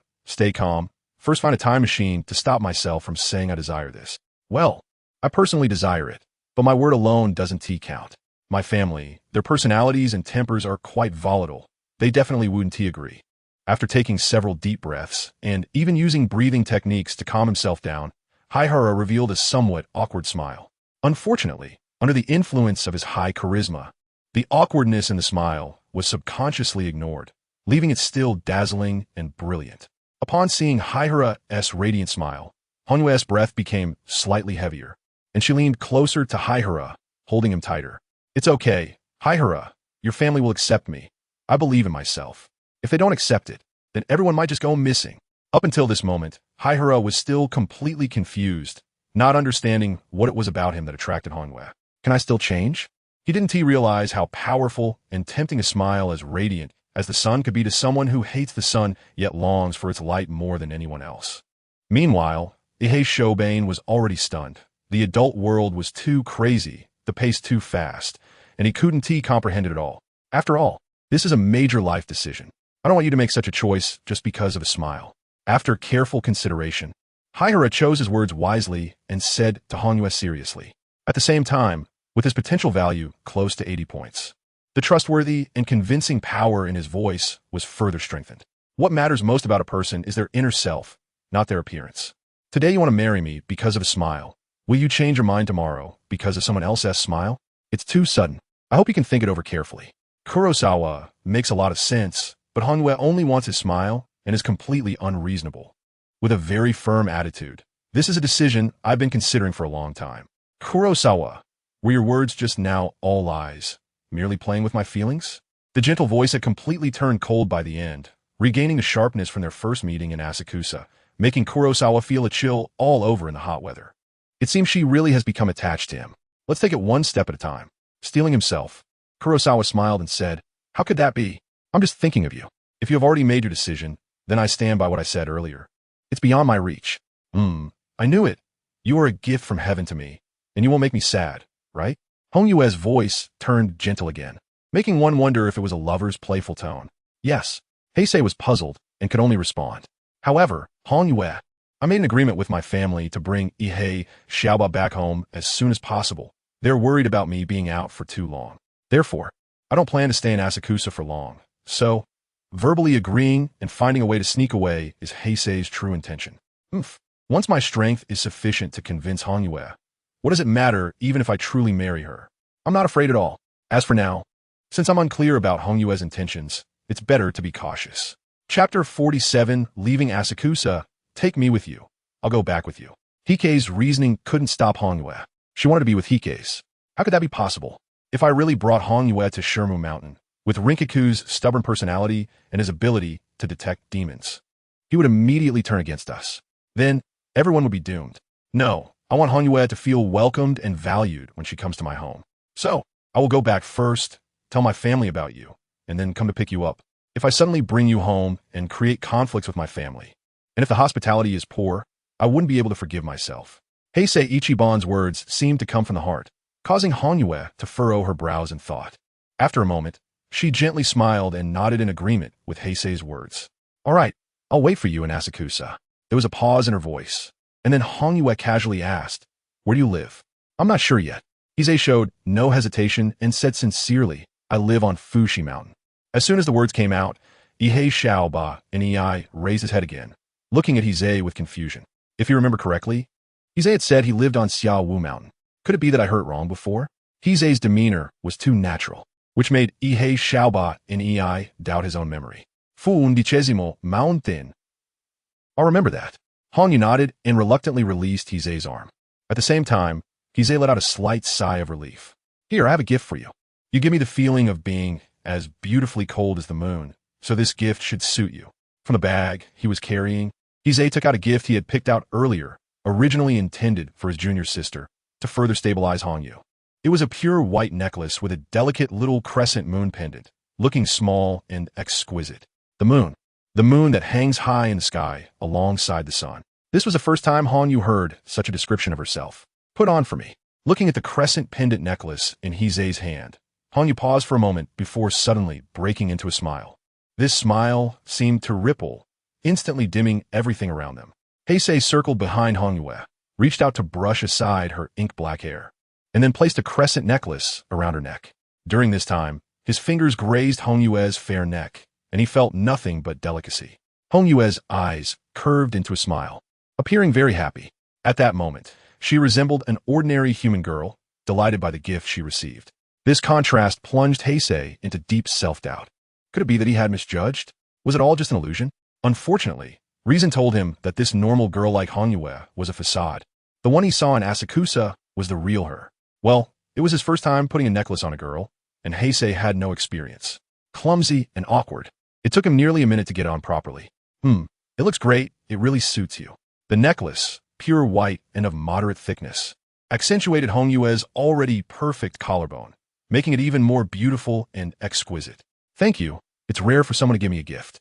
First find a time machine to stop myself from saying I desire this. Well, I personally desire it, but my word alone doesn't count. My family, their personalities and tempers are quite volatile. They definitely wouldn't agree. After taking several deep breaths, and even using breathing techniques to calm himself down, Heihara revealed a somewhat awkward smile. Unfortunately, under the influence of his high charisma, the awkwardness in the smile was subconsciously ignored, leaving it still dazzling and brilliant. Upon seeing Heihara's radiant smile, Honyue's breath became slightly heavier, and she leaned closer to Heihara, holding him tighter. "It's okay, Heihara. Your family will accept me. I believe in myself. If they don't accept it, then everyone might just go missing." Up until this moment, Heihara was still completely confused, not understanding what it was about him that attracted Honyue. Can I still change? He didn't realize how powerful and tempting a smile as radiant as the sun could be to someone who hates the sun yet longs for its light more than anyone else. Meanwhile, Shuer was already stunned. The adult world was too crazy, the pace too fast, and he couldn't comprehend it at all. After all, this is a major life decision. I don't want you to make such a choice just because of a smile. After careful consideration, Heihara chose his words wisely and said to Honyue seriously, at the same time, with his potential value close to 80 points. The trustworthy and convincing power in his voice was further strengthened. What matters most about a person is their inner self, not their appearance. Today you want to marry me because of a smile. Will you change your mind tomorrow because of someone else's smile? It's too sudden. I hope you can think it over carefully. Kurosawa makes a lot of sense, but Honyue only wants his smile and is completely unreasonable. With a very firm attitude, this is a decision I've been considering for a long time. Kurosawa, were your words just now all lies, merely playing with my feelings? The gentle voice had completely turned cold by the end, regaining the sharpness from their first meeting in Asakusa, making Kurosawa feel a chill all over in the hot weather. It seems she really has become attached to him. Let's take it one step at a time. Steeling himself, Kurosawa smiled and said, "How could that be? I'm just thinking of you. If you have already made your decision, then I stand by what I said earlier. It's beyond my reach." I knew it. You are a gift from heaven to me, and you won't make me sad, right? Honyue's voice turned gentle again, making one wonder if it was a lover's playful tone. Yes. Heisei was puzzled and could only respond. However, Honyue, I made an agreement with my family to bring Yaiba back home as soon as possible. They're worried about me being out for too long. Therefore, I don't plan to stay in Asakusa for long. So, verbally agreeing and finding a way to sneak away is Heisei's true intention. Once my strength is sufficient to convince Honyue, what does it matter even if I truly marry her? I'm not afraid at all. As for now, since I'm unclear about Honyue's intentions, it's better to be cautious. Chapter 47, Leaving Asakusa. Take me with you. I'll go back with you. Heisei's reasoning couldn't stop Honyue. She wanted to be with Heisei. How could that be possible? If I really brought Honyue to Shermu Mountain, With Rinkiku's stubborn personality and his ability to detect demons, he would immediately turn against us. Then, everyone would be doomed. No, I want Hanyue to feel welcomed and valued when she comes to my home. So, I will go back first, tell my family about you, and then come to pick you up. If I suddenly bring you home and create conflicts with my family, and if the hospitality is poor, I wouldn't be able to forgive myself. Heisei Ichiban's words seemed to come from the heart, causing Hanyue to furrow her brows in thought. After a moment, she gently smiled and nodded in agreement with Heisei's words. All right, I'll wait for you in Asakusa. There was a pause in her voice, and then Hanyue casually asked, where do you live? I'm not sure yet. Heisei showed no hesitation and said sincerely, I live on Fushi Mountain. As soon as the words came out, Ihei Xiaoba and Ei raised his head again, looking at Heisei with confusion. If you remember correctly, Heisei had said he lived on Xiaowu Mountain. Could it be that I heard wrong before? Heisei's demeanor was too natural, which made Ihei Xiaoba and Ei doubt his own memory. Fu undicesimo mountain. I'll remember that. Hanyue nodded and reluctantly released Heisei's arm. At the same time, Heisei let out a slight sigh of relief. Here, I have a gift for you. You give me the feeling of being as beautifully cold as the moon, so this gift should suit you. From the bag he was carrying, Heisei took out a gift he had picked out earlier, originally intended for his junior sister, to further stabilize Hanyue. It was a pure white necklace with a delicate little crescent moon pendant, looking small and exquisite. The moon that hangs high in the sky alongside the sun. This was the first time Hanyue heard such a description of herself. Put on for me. Looking at the crescent pendant necklace in Heisei's hand, Hanyue paused for a moment before suddenly breaking into a smile. This smile seemed to ripple, instantly dimming everything around them. Heisei circled behind Hanyue, reached out to brush aside her ink-black hair, and then placed a crescent necklace around her neck. During this time, his fingers grazed Hanyue's fair neck, and he felt nothing but delicacy. Hanyue's eyes curved into a smile, appearing very happy. At that moment, she resembled an ordinary human girl, delighted by the gift she received. This contrast plunged Heisei into deep self-doubt. Could it be that he had misjudged? Was it all just an illusion? Unfortunately, reason told him that this normal girl like Hanyue was a facade. The one he saw in Asakusa was the real her. Well, it was his first time putting a necklace on a girl, and Heisei had no experience. Clumsy and awkward. It took him nearly a minute to get on properly. It looks great. It really suits you. The necklace, pure white and of moderate thickness, accentuated Hanyue's already perfect collarbone, making it even more beautiful and exquisite. Thank you. It's rare for someone to give me a gift.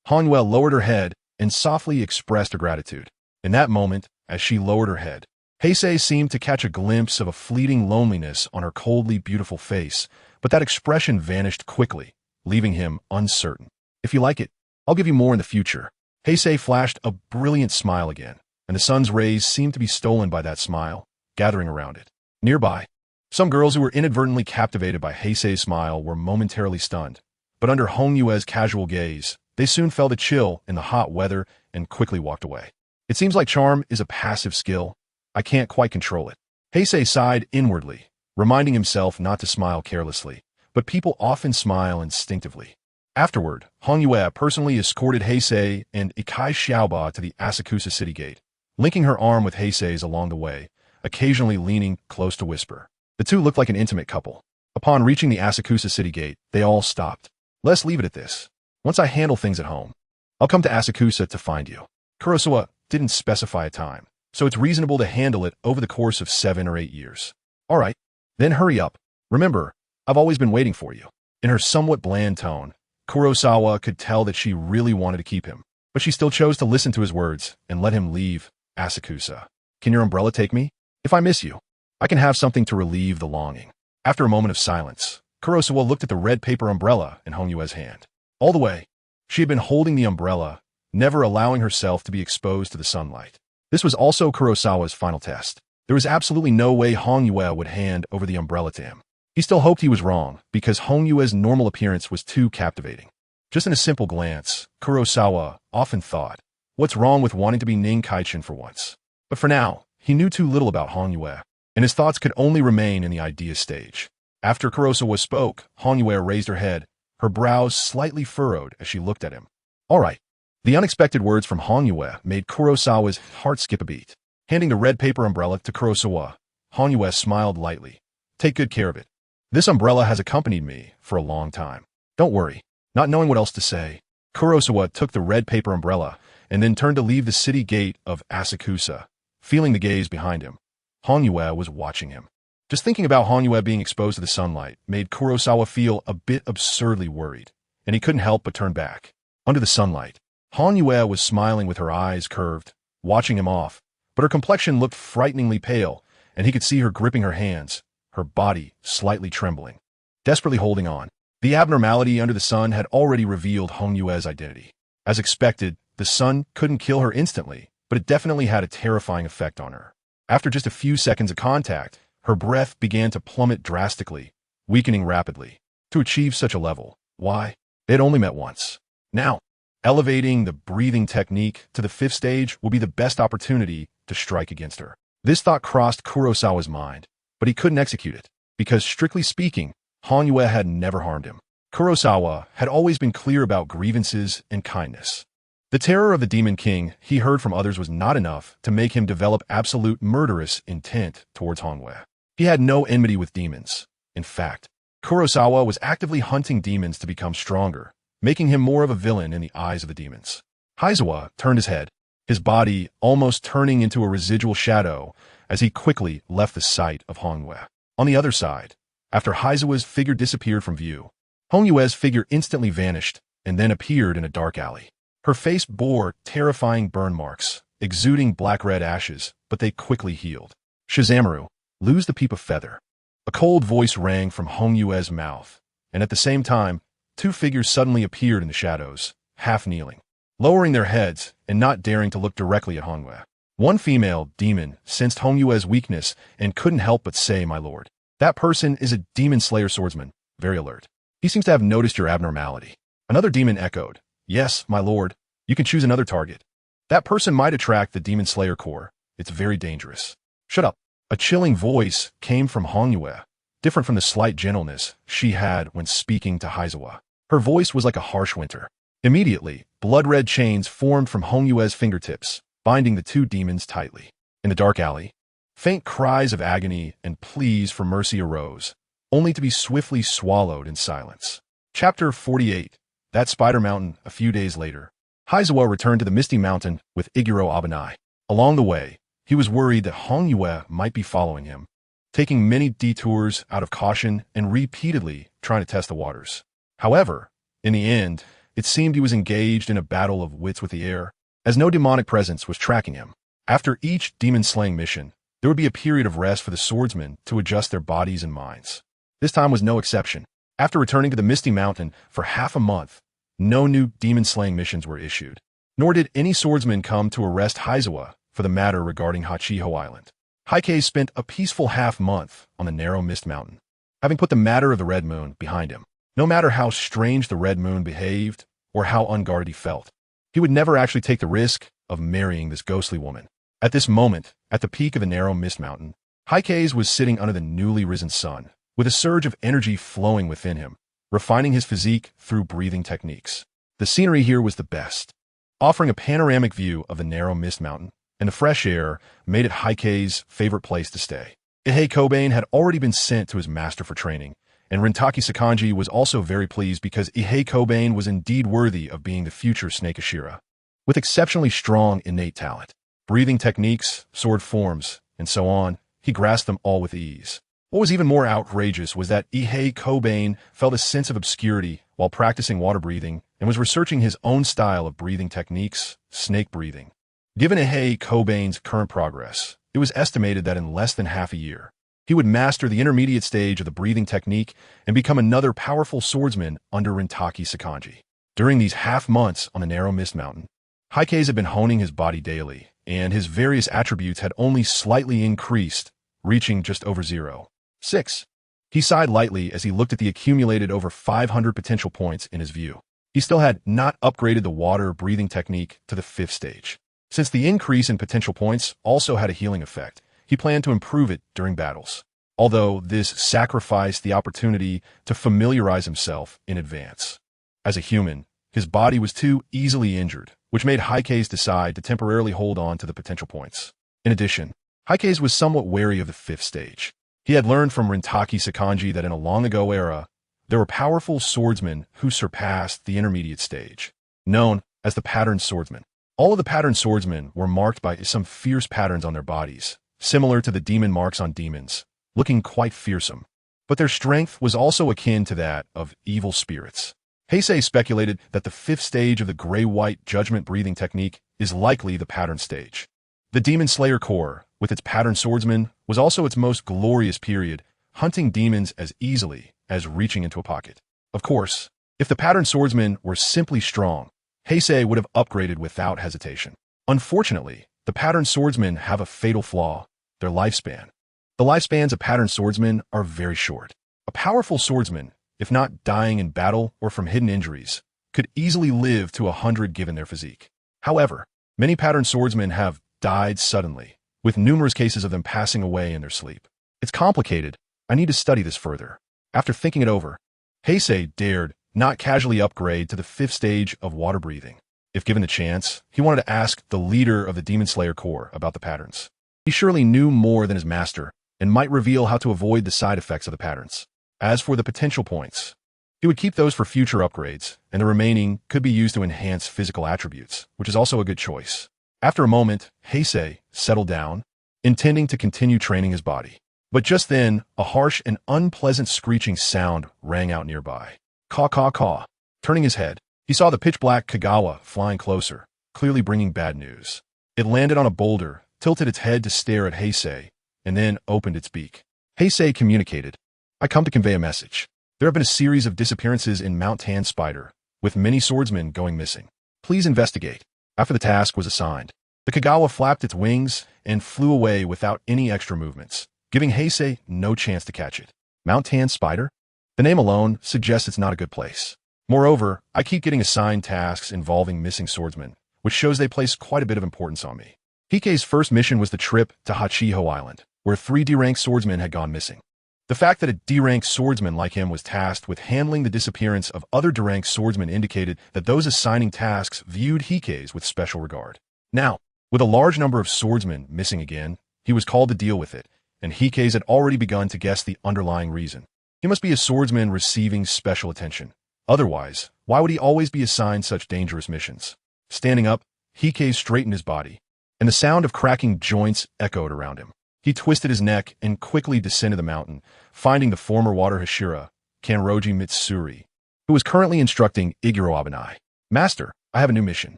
Hanyue lowered her head and softly expressed her gratitude. In that moment, as she lowered her head, Heisei seemed to catch a glimpse of a fleeting loneliness on her coldly beautiful face, but that expression vanished quickly, leaving him uncertain. If you like it, I'll give you more in the future. Heisei flashed a brilliant smile again, and the sun's rays seemed to be stolen by that smile, gathering around it. Nearby, some girls who were inadvertently captivated by Heisei's smile were momentarily stunned, but under Hanyue's casual gaze, they soon felt a chill in the hot weather and quickly walked away. It seems like charm is a passive skill. I can't quite control it. Heisei sighed inwardly, reminding himself not to smile carelessly, but people often smile instinctively. Afterward, Hanyue personally escorted Heisei and Ihei Xiaoba to the Asakusa city gate, linking her arm with Heisei's along the way, occasionally leaning close to whisper. The two looked like an intimate couple. Upon reaching the Asakusa city gate, they all stopped. Let's leave it at this. Once I handle things at home, I'll come to Asakusa to find you. Kurosawa didn't specify a time, so it's reasonable to handle it over the course of 7 or 8 years. All right, then hurry up. Remember, I've always been waiting for you. In her somewhat bland tone, Kurosawa could tell that she really wanted to keep him, but she still chose to listen to his words and let him leave Asakusa. Can your umbrella take me? If I miss you, I can have something to relieve the longing. After a moment of silence, Kurosawa looked at the red paper umbrella in Honyue's hand. All the way, she had been holding the umbrella, never allowing herself to be exposed to the sunlight. This was also Kurosawa's final test. There was absolutely no way Honyue would hand over the umbrella to him. He still hoped he was wrong, because Honyue's normal appearance was too captivating. Just in a simple glance, Kurosawa often thought, what's wrong with wanting to be Ninkaichin for once? But for now, he knew too little about Honyue, and his thoughts could only remain in the idea stage. After Kurosawa spoke, Honyue raised her head, her brows slightly furrowed as she looked at him. All right. The unexpected words from Honyue made Kurosawa's heart skip a beat. Handing the red paper umbrella to Kurosawa, Honyue smiled lightly. Take good care of it. This umbrella has accompanied me for a long time. Don't worry. Not knowing what else to say, Kurosawa took the red paper umbrella and then turned to leave the city gate of Asakusa, feeling the gaze behind him. Honyue was watching him. Just thinking about Honyue being exposed to the sunlight made Kurosawa feel a bit absurdly worried, and he couldn't help but turn back. Under the sunlight, Honyue was smiling with her eyes curved, watching him off, but her complexion looked frighteningly pale, and he could see her gripping her hands, her body slightly trembling, desperately holding on. The abnormality under the sun had already revealed Honyue's identity. As expected, the sun couldn't kill her instantly, but it definitely had a terrifying effect on her. After just a few seconds of contact, her breath began to plummet drastically, weakening rapidly. To achieve such a level, why? They had only met once. Now, elevating the breathing technique to the 5th stage would be the best opportunity to strike against her. This thought crossed Kurosawa's mind, but he couldn't execute it, because strictly speaking, Honyue had never harmed him. Kurosawa had always been clear about grievances and kindness. The terror of the Demon King he heard from others was not enough to make him develop absolute murderous intent towards Honyue. He had no enmity with demons. In fact, Kurosawa was actively hunting demons to become stronger, making him more of a villain in the eyes of the demons. Heisei turned his head, his body almost turning into a residual shadow as he quickly left the sight of Honyue. On the other side, after Heisei's figure disappeared from view, Honyue's figure instantly vanished and then appeared in a dark alley. Her face bore terrifying burn marks, exuding black-red ashes, but they quickly healed. Shazamaru, lose the peep of feather. A cold voice rang from Honyue's mouth, and at the same time, 2 figures suddenly appeared in the shadows, half kneeling, lowering their heads and not daring to look directly at Honyue. One female demon sensed Honyue's weakness and couldn't help but say, "My lord. That person is a demon slayer swordsman, very alert. He seems to have noticed your abnormality." Another demon echoed, "Yes, my lord. You can choose another target. That person might attract the demon slayer core. It's very dangerous." "Shut up." A chilling voice came from Honyue, different from the slight gentleness she had when speaking to Heisei. Her voice was like a harsh winter. Immediately, blood-red chains formed from Honyue's fingertips, binding the 2 demons tightly. In the dark alley, faint cries of agony and pleas for mercy arose, only to be swiftly swallowed in silence. Chapter 48. That Spider Mountain. A few days later, Heisei returned to the Misty Mountain with Iguro Abanai. Along the way, he was worried that Honyue might be following him, taking many detours out of caution and repeatedly trying to test the waters. However, in the end, it seemed he was engaged in a battle of wits with the air, as no demonic presence was tracking him. After each demon-slaying mission, there would be a period of rest for the swordsmen to adjust their bodies and minds. This time was no exception. After returning to the Misty Mountain for half a month, no new demon-slaying missions were issued, nor did any swordsman come to arrest Heisei for the matter regarding Hachiho Island. Heisei spent a peaceful half-month on the narrow Mist Mountain, having put the matter of the Red Moon behind him. No matter how strange the Red Moon behaved or how unguarded he felt, he would never actually take the risk of marrying this ghostly woman. At this moment, at the peak of the narrow Mist Mountain, Heisei was sitting under the newly risen sun, with a surge of energy flowing within him, refining his physique through breathing techniques. The scenery here was the best, offering a panoramic view of the narrow Mist Mountain, and the fresh air made it Heisei's favorite place to stay. Ihei Kobain had already been sent to his master for training, and Rintaki Sakanji was also very pleased because Ihei Kobain was indeed worthy of being the future Snake Ashira. With exceptionally strong innate talent, breathing techniques, sword forms, and so on, he grasped them all with ease. What was even more outrageous was that Ihei Kobain felt a sense of obscurity while practicing water breathing and was researching his own style of breathing techniques, snake breathing. Given Ihei Kobain's current progress, it was estimated that in less than half a year, he would master the intermediate stage of the breathing technique and become another powerful swordsman under Rintaki Sakanji. During these half months on the narrow Mist Mountain, Heisei had been honing his body daily, and his various attributes had only slightly increased, reaching just over 0.6. He sighed lightly as he looked at the accumulated over 500 potential points in his view. He still had not upgraded the water breathing technique to the 5th stage. Since the increase in potential points also had a healing effect, he planned to improve it during battles, although this sacrificed the opportunity to familiarize himself in advance. As a human, his body was too easily injured, which made Heisei decide to temporarily hold on to the potential points. In addition, Heisei was somewhat wary of the 5th stage. He had learned from Rintaki Sakanji that in a long-ago era, there were powerful swordsmen who surpassed the intermediate stage, known as the patterned swordsman. All of the patterned swordsmen were marked by some fierce patterns on their bodies, similar to the demon marks on demons, looking quite fearsome. But their strength was also akin to that of evil spirits. Heisei speculated that the fifth stage of the gray-white judgment breathing technique is likely the pattern stage. The Demon Slayer Corps, with its patterned swordsmen, was also its most glorious period, hunting demons as easily as reaching into a pocket. Of course, if the patterned swordsmen were simply strong, Heisei would have upgraded without hesitation. Unfortunately, the patterned swordsmen have a fatal flaw: their lifespan. The lifespans of patterned swordsmen are very short. A powerful swordsman, if not dying in battle or from hidden injuries, could easily live to 100 given their physique. However, many patterned swordsmen have died suddenly, with numerous cases of them passing away in their sleep. It's complicated. I need to study this further. After thinking it over, Heisei dared not casually upgrade to the fifth stage of water breathing. If given the chance, he wanted to ask the leader of the Demon Slayer Corps about the patterns. He surely knew more than his master, and might reveal how to avoid the side effects of the patterns. As for the potential points, he would keep those for future upgrades, and the remaining could be used to enhance physical attributes, which is also a good choice. After a moment, Heisei settled down, intending to continue training his body. But just then, a harsh and unpleasant screeching sound rang out nearby. Caw, caw, caw. Turning his head, he saw the pitch-black Kagawa flying closer, clearly bringing bad news. It landed on a boulder, tilted its head to stare at Heisei, and then opened its beak. Heisei communicated, "I come to convey a message. There have been a series of disappearances in Mount Tan Spider, with many swordsmen going missing. Please investigate." After the task was assigned, the Kagawa flapped its wings and flew away without any extra movements, giving Heisei no chance to catch it. Mount Tan Spider? The name alone suggests it's not a good place. Moreover, I keep getting assigned tasks involving missing swordsmen, which shows they place quite a bit of importance on me. Hikei's first mission was the trip to Hachiho Island, where 3 D-ranked swordsmen had gone missing. The fact that a D-ranked swordsman like him was tasked with handling the disappearance of other D-ranked swordsmen indicated that those assigning tasks viewed Hikei's with special regard. Now, with a large number of swordsmen missing again, he was called to deal with it, and Hikei's had already begun to guess the underlying reason. He must be a swordsman receiving special attention. Otherwise, why would he always be assigned such dangerous missions? Standing up, Hikei straightened his body, and the sound of cracking joints echoed around him. He twisted his neck and quickly descended the mountain, finding the former water Hashira, Kanroji Mitsuri, who was currently instructing Iguro Abanai. "Master, I have a new mission."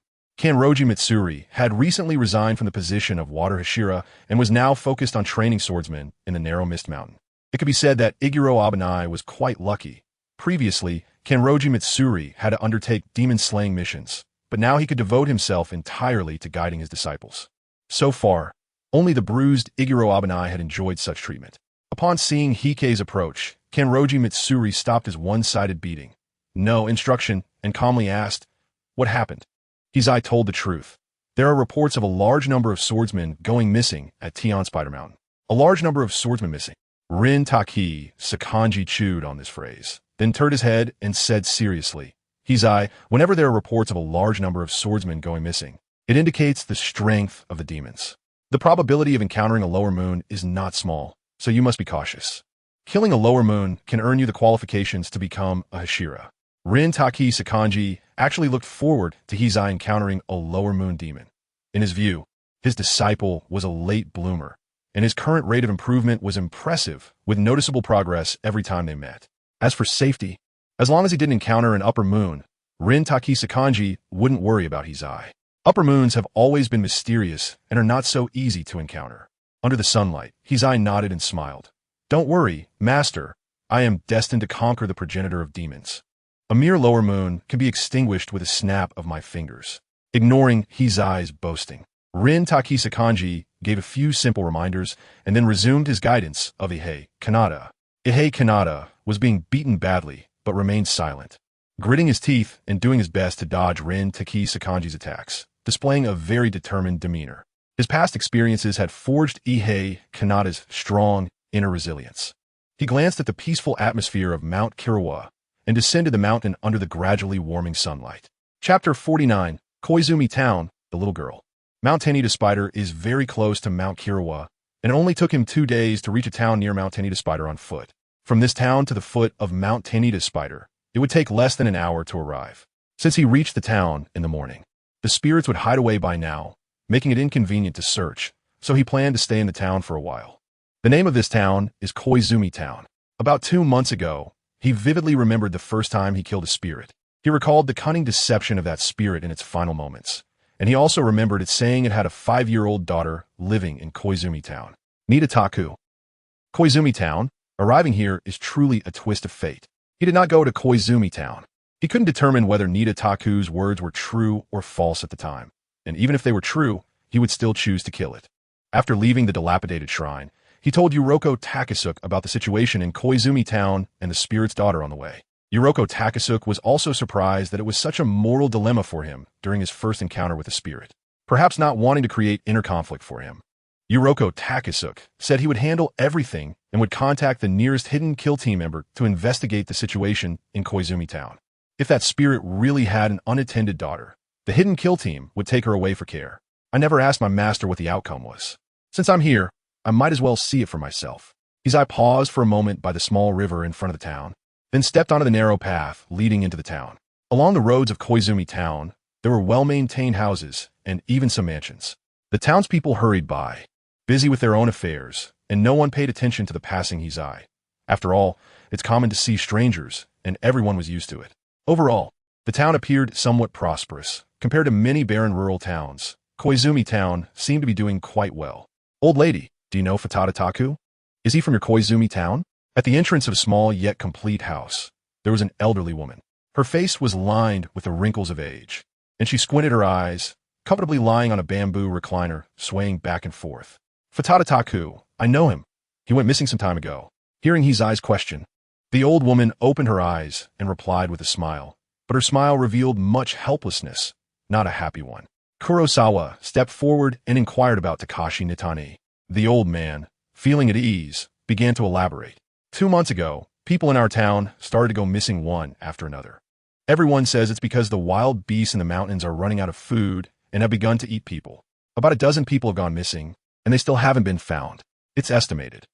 Kanroji Mitsuri had recently resigned from the position of water Hashira and was now focused on training swordsmen in the narrow mist mountain. It could be said that Iguro Abanai was quite lucky. Previously, Kanroji Mitsuri had to undertake demon-slaying missions, but now he could devote himself entirely to guiding his disciples. So far, only the bruised Iguro Abanai had enjoyed such treatment. Upon seeing Hikei's approach, Kanroji Mitsuri stopped his one-sided beating. No instruction, and calmly asked, "What happened?" Heisei told the truth. There are reports of a large number of swordsmen going missing at Tian Spider Mountain. A large number of swordsmen missing. Rin Taki Sakanji chewed on this phrase, then turned his head and said seriously, "Heisei, whenever there are reports of a large number of swordsmen going missing, it indicates the strength of the demons. The probability of encountering a lower moon is not small, so you must be cautious. Killing a lower moon can earn you the qualifications to become a Hashira." Rin Taki Sakanji actually looked forward to Heisei encountering a lower moon demon. In his view, his disciple was a late bloomer, and his current rate of improvement was impressive, with noticeable progress every time they met. As for safety, as long as he didn't encounter an upper moon, Rin Taki Sakanji wouldn't worry about Heisei. Upper moons have always been mysterious and are not so easy to encounter. Under the sunlight, Heisei nodded and smiled. "Don't worry, Master. I am destined to conquer the progenitor of demons. A mere lower moon can be extinguished with a snap of my fingers." Ignoring Heisei's boasting, Rin Taki Sakanji gave a few simple reminders and then resumed his guidance of Ihei Kanata. Ihei Kanata was being beaten badly, but remained silent, gritting his teeth and doing his best to dodge Rin Taki Sakanji's attacks, displaying a very determined demeanor. His past experiences had forged Ihei Kanata's strong inner resilience. He glanced at the peaceful atmosphere of Mount Kirawa and descended the mountain under the gradually warming sunlight. Chapter 49, Koizumi Town, the Little Girl. Mount Tanita Spider is very close to Mount Kirawa, and it only took him 2 days to reach a town near Mount Tanita Spider on foot. From this town to the foot of Mount Tanita's spider, it would take less than an hour to arrive. Since he reached the town in the morning, the spirits would hide away by now, making it inconvenient to search, so he planned to stay in the town for a while. The name of this town is Koizumi Town. About 2 months ago, he vividly remembered the first time he killed a spirit. He recalled the cunning deception of that spirit in its final moments, and he also remembered it saying it had a 5-year-old daughter living in Koizumi Town. Nidataku. Koizumi Town, arriving here is truly a twist of fate. He did not go to Koizumi Town. He couldn't determine whether Nidataku's words were true or false at the time, and even if they were true, he would still choose to kill it. After leaving the dilapidated shrine, he told Yuroko Takasuk about the situation in Koizumi Town and the spirit's daughter on the way. Yuroko Takasuk was also surprised that it was such a moral dilemma for him during his first encounter with the spirit, perhaps not wanting to create inner conflict for him. Yuroko Takasuk said he would handle everything and would contact the nearest hidden kill team member to investigate the situation in Koizumi Town. If that spirit really had an unattended daughter, the hidden kill team would take her away for care. I never asked my master what the outcome was. Since I'm here, I might as well see it for myself. Heisei paused for a moment by the small river in front of the town, then stepped onto the narrow path leading into the town. Along the roads of Koizumi Town, there were well-maintained houses and even some mansions. The townspeople hurried by, busy with their own affairs, and no one paid attention to the passing Heisei. After all, it's common to see strangers, and everyone was used to it. Overall, the town appeared somewhat prosperous. Compared to many barren rural towns, Koizumi Town seemed to be doing quite well. Old lady, do you know Futada Taku? Is he from your Koizumi Town? At the entrance of a small yet complete house, there was an elderly woman. Her face was lined with the wrinkles of age, and she squinted her eyes, comfortably lying on a bamboo recliner, swaying back and forth. Futada Taku, I know him. He went missing some time ago. Hearing Heisei's question, the old woman opened her eyes and replied with a smile, but her smile revealed much helplessness, not a happy one. Kurosawa stepped forward and inquired about Takashi Nitani. The old man, feeling at ease, began to elaborate. 2 months ago, people in our town started to go missing one after another. Everyone says it's because the wild beasts in the mountains are running out of food and have begun to eat people. About a dozen people have gone missing, and they still haven't been found. It's estimated.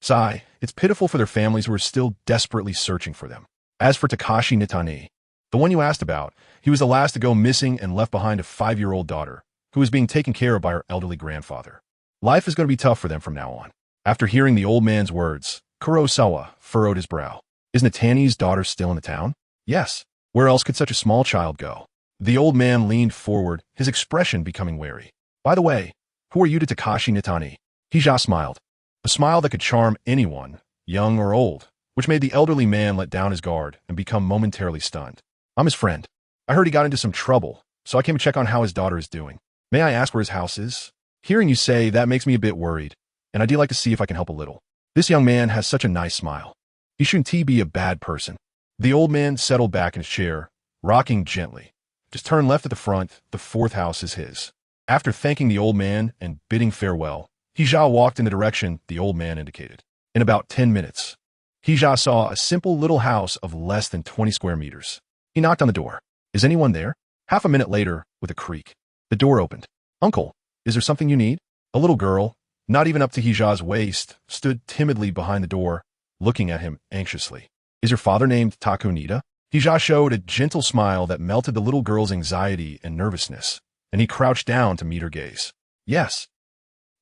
Sigh, it's pitiful for their families who are still desperately searching for them. As for Takashi Nitani, the one you asked about, he was the last to go missing and left behind a 5-year-old daughter, who was being taken care of by her elderly grandfather. Life is going to be tough for them from now on. After hearing the old man's words, Kurosawa furrowed his brow. Is Nitani's daughter still in the town? Yes. Where else could such a small child go? The old man leaned forward, his expression becoming wary. By the way, who are you to Takashi Nitani? Heisei smiled. A smile that could charm anyone, young or old, which made the elderly man let down his guard and become momentarily stunned. I'm his friend. I heard he got into some trouble, so I came to check on how his daughter is doing. May I ask where his house is? Hearing you say that makes me a bit worried, and I do like to see if I can help a little. This young man has such a nice smile. He shouldn't be a bad person. The old man settled back in his chair, rocking gently. Just turn left at the front, the 4th house is his. After thanking the old man and bidding farewell, Heisei walked in the direction the old man indicated. In about 10 minutes, Heisei saw a simple little house of less than 20 square meters. He knocked on the door. Is anyone there? Half a minute later, with a creak, the door opened. Uncle, is there something you need? A little girl, not even up to Heisei's waist, stood timidly behind the door, looking at him anxiously. Is your father named Takunita? Heisei showed a gentle smile that melted the little girl's anxiety and nervousness, and he crouched down to meet her gaze. Yes.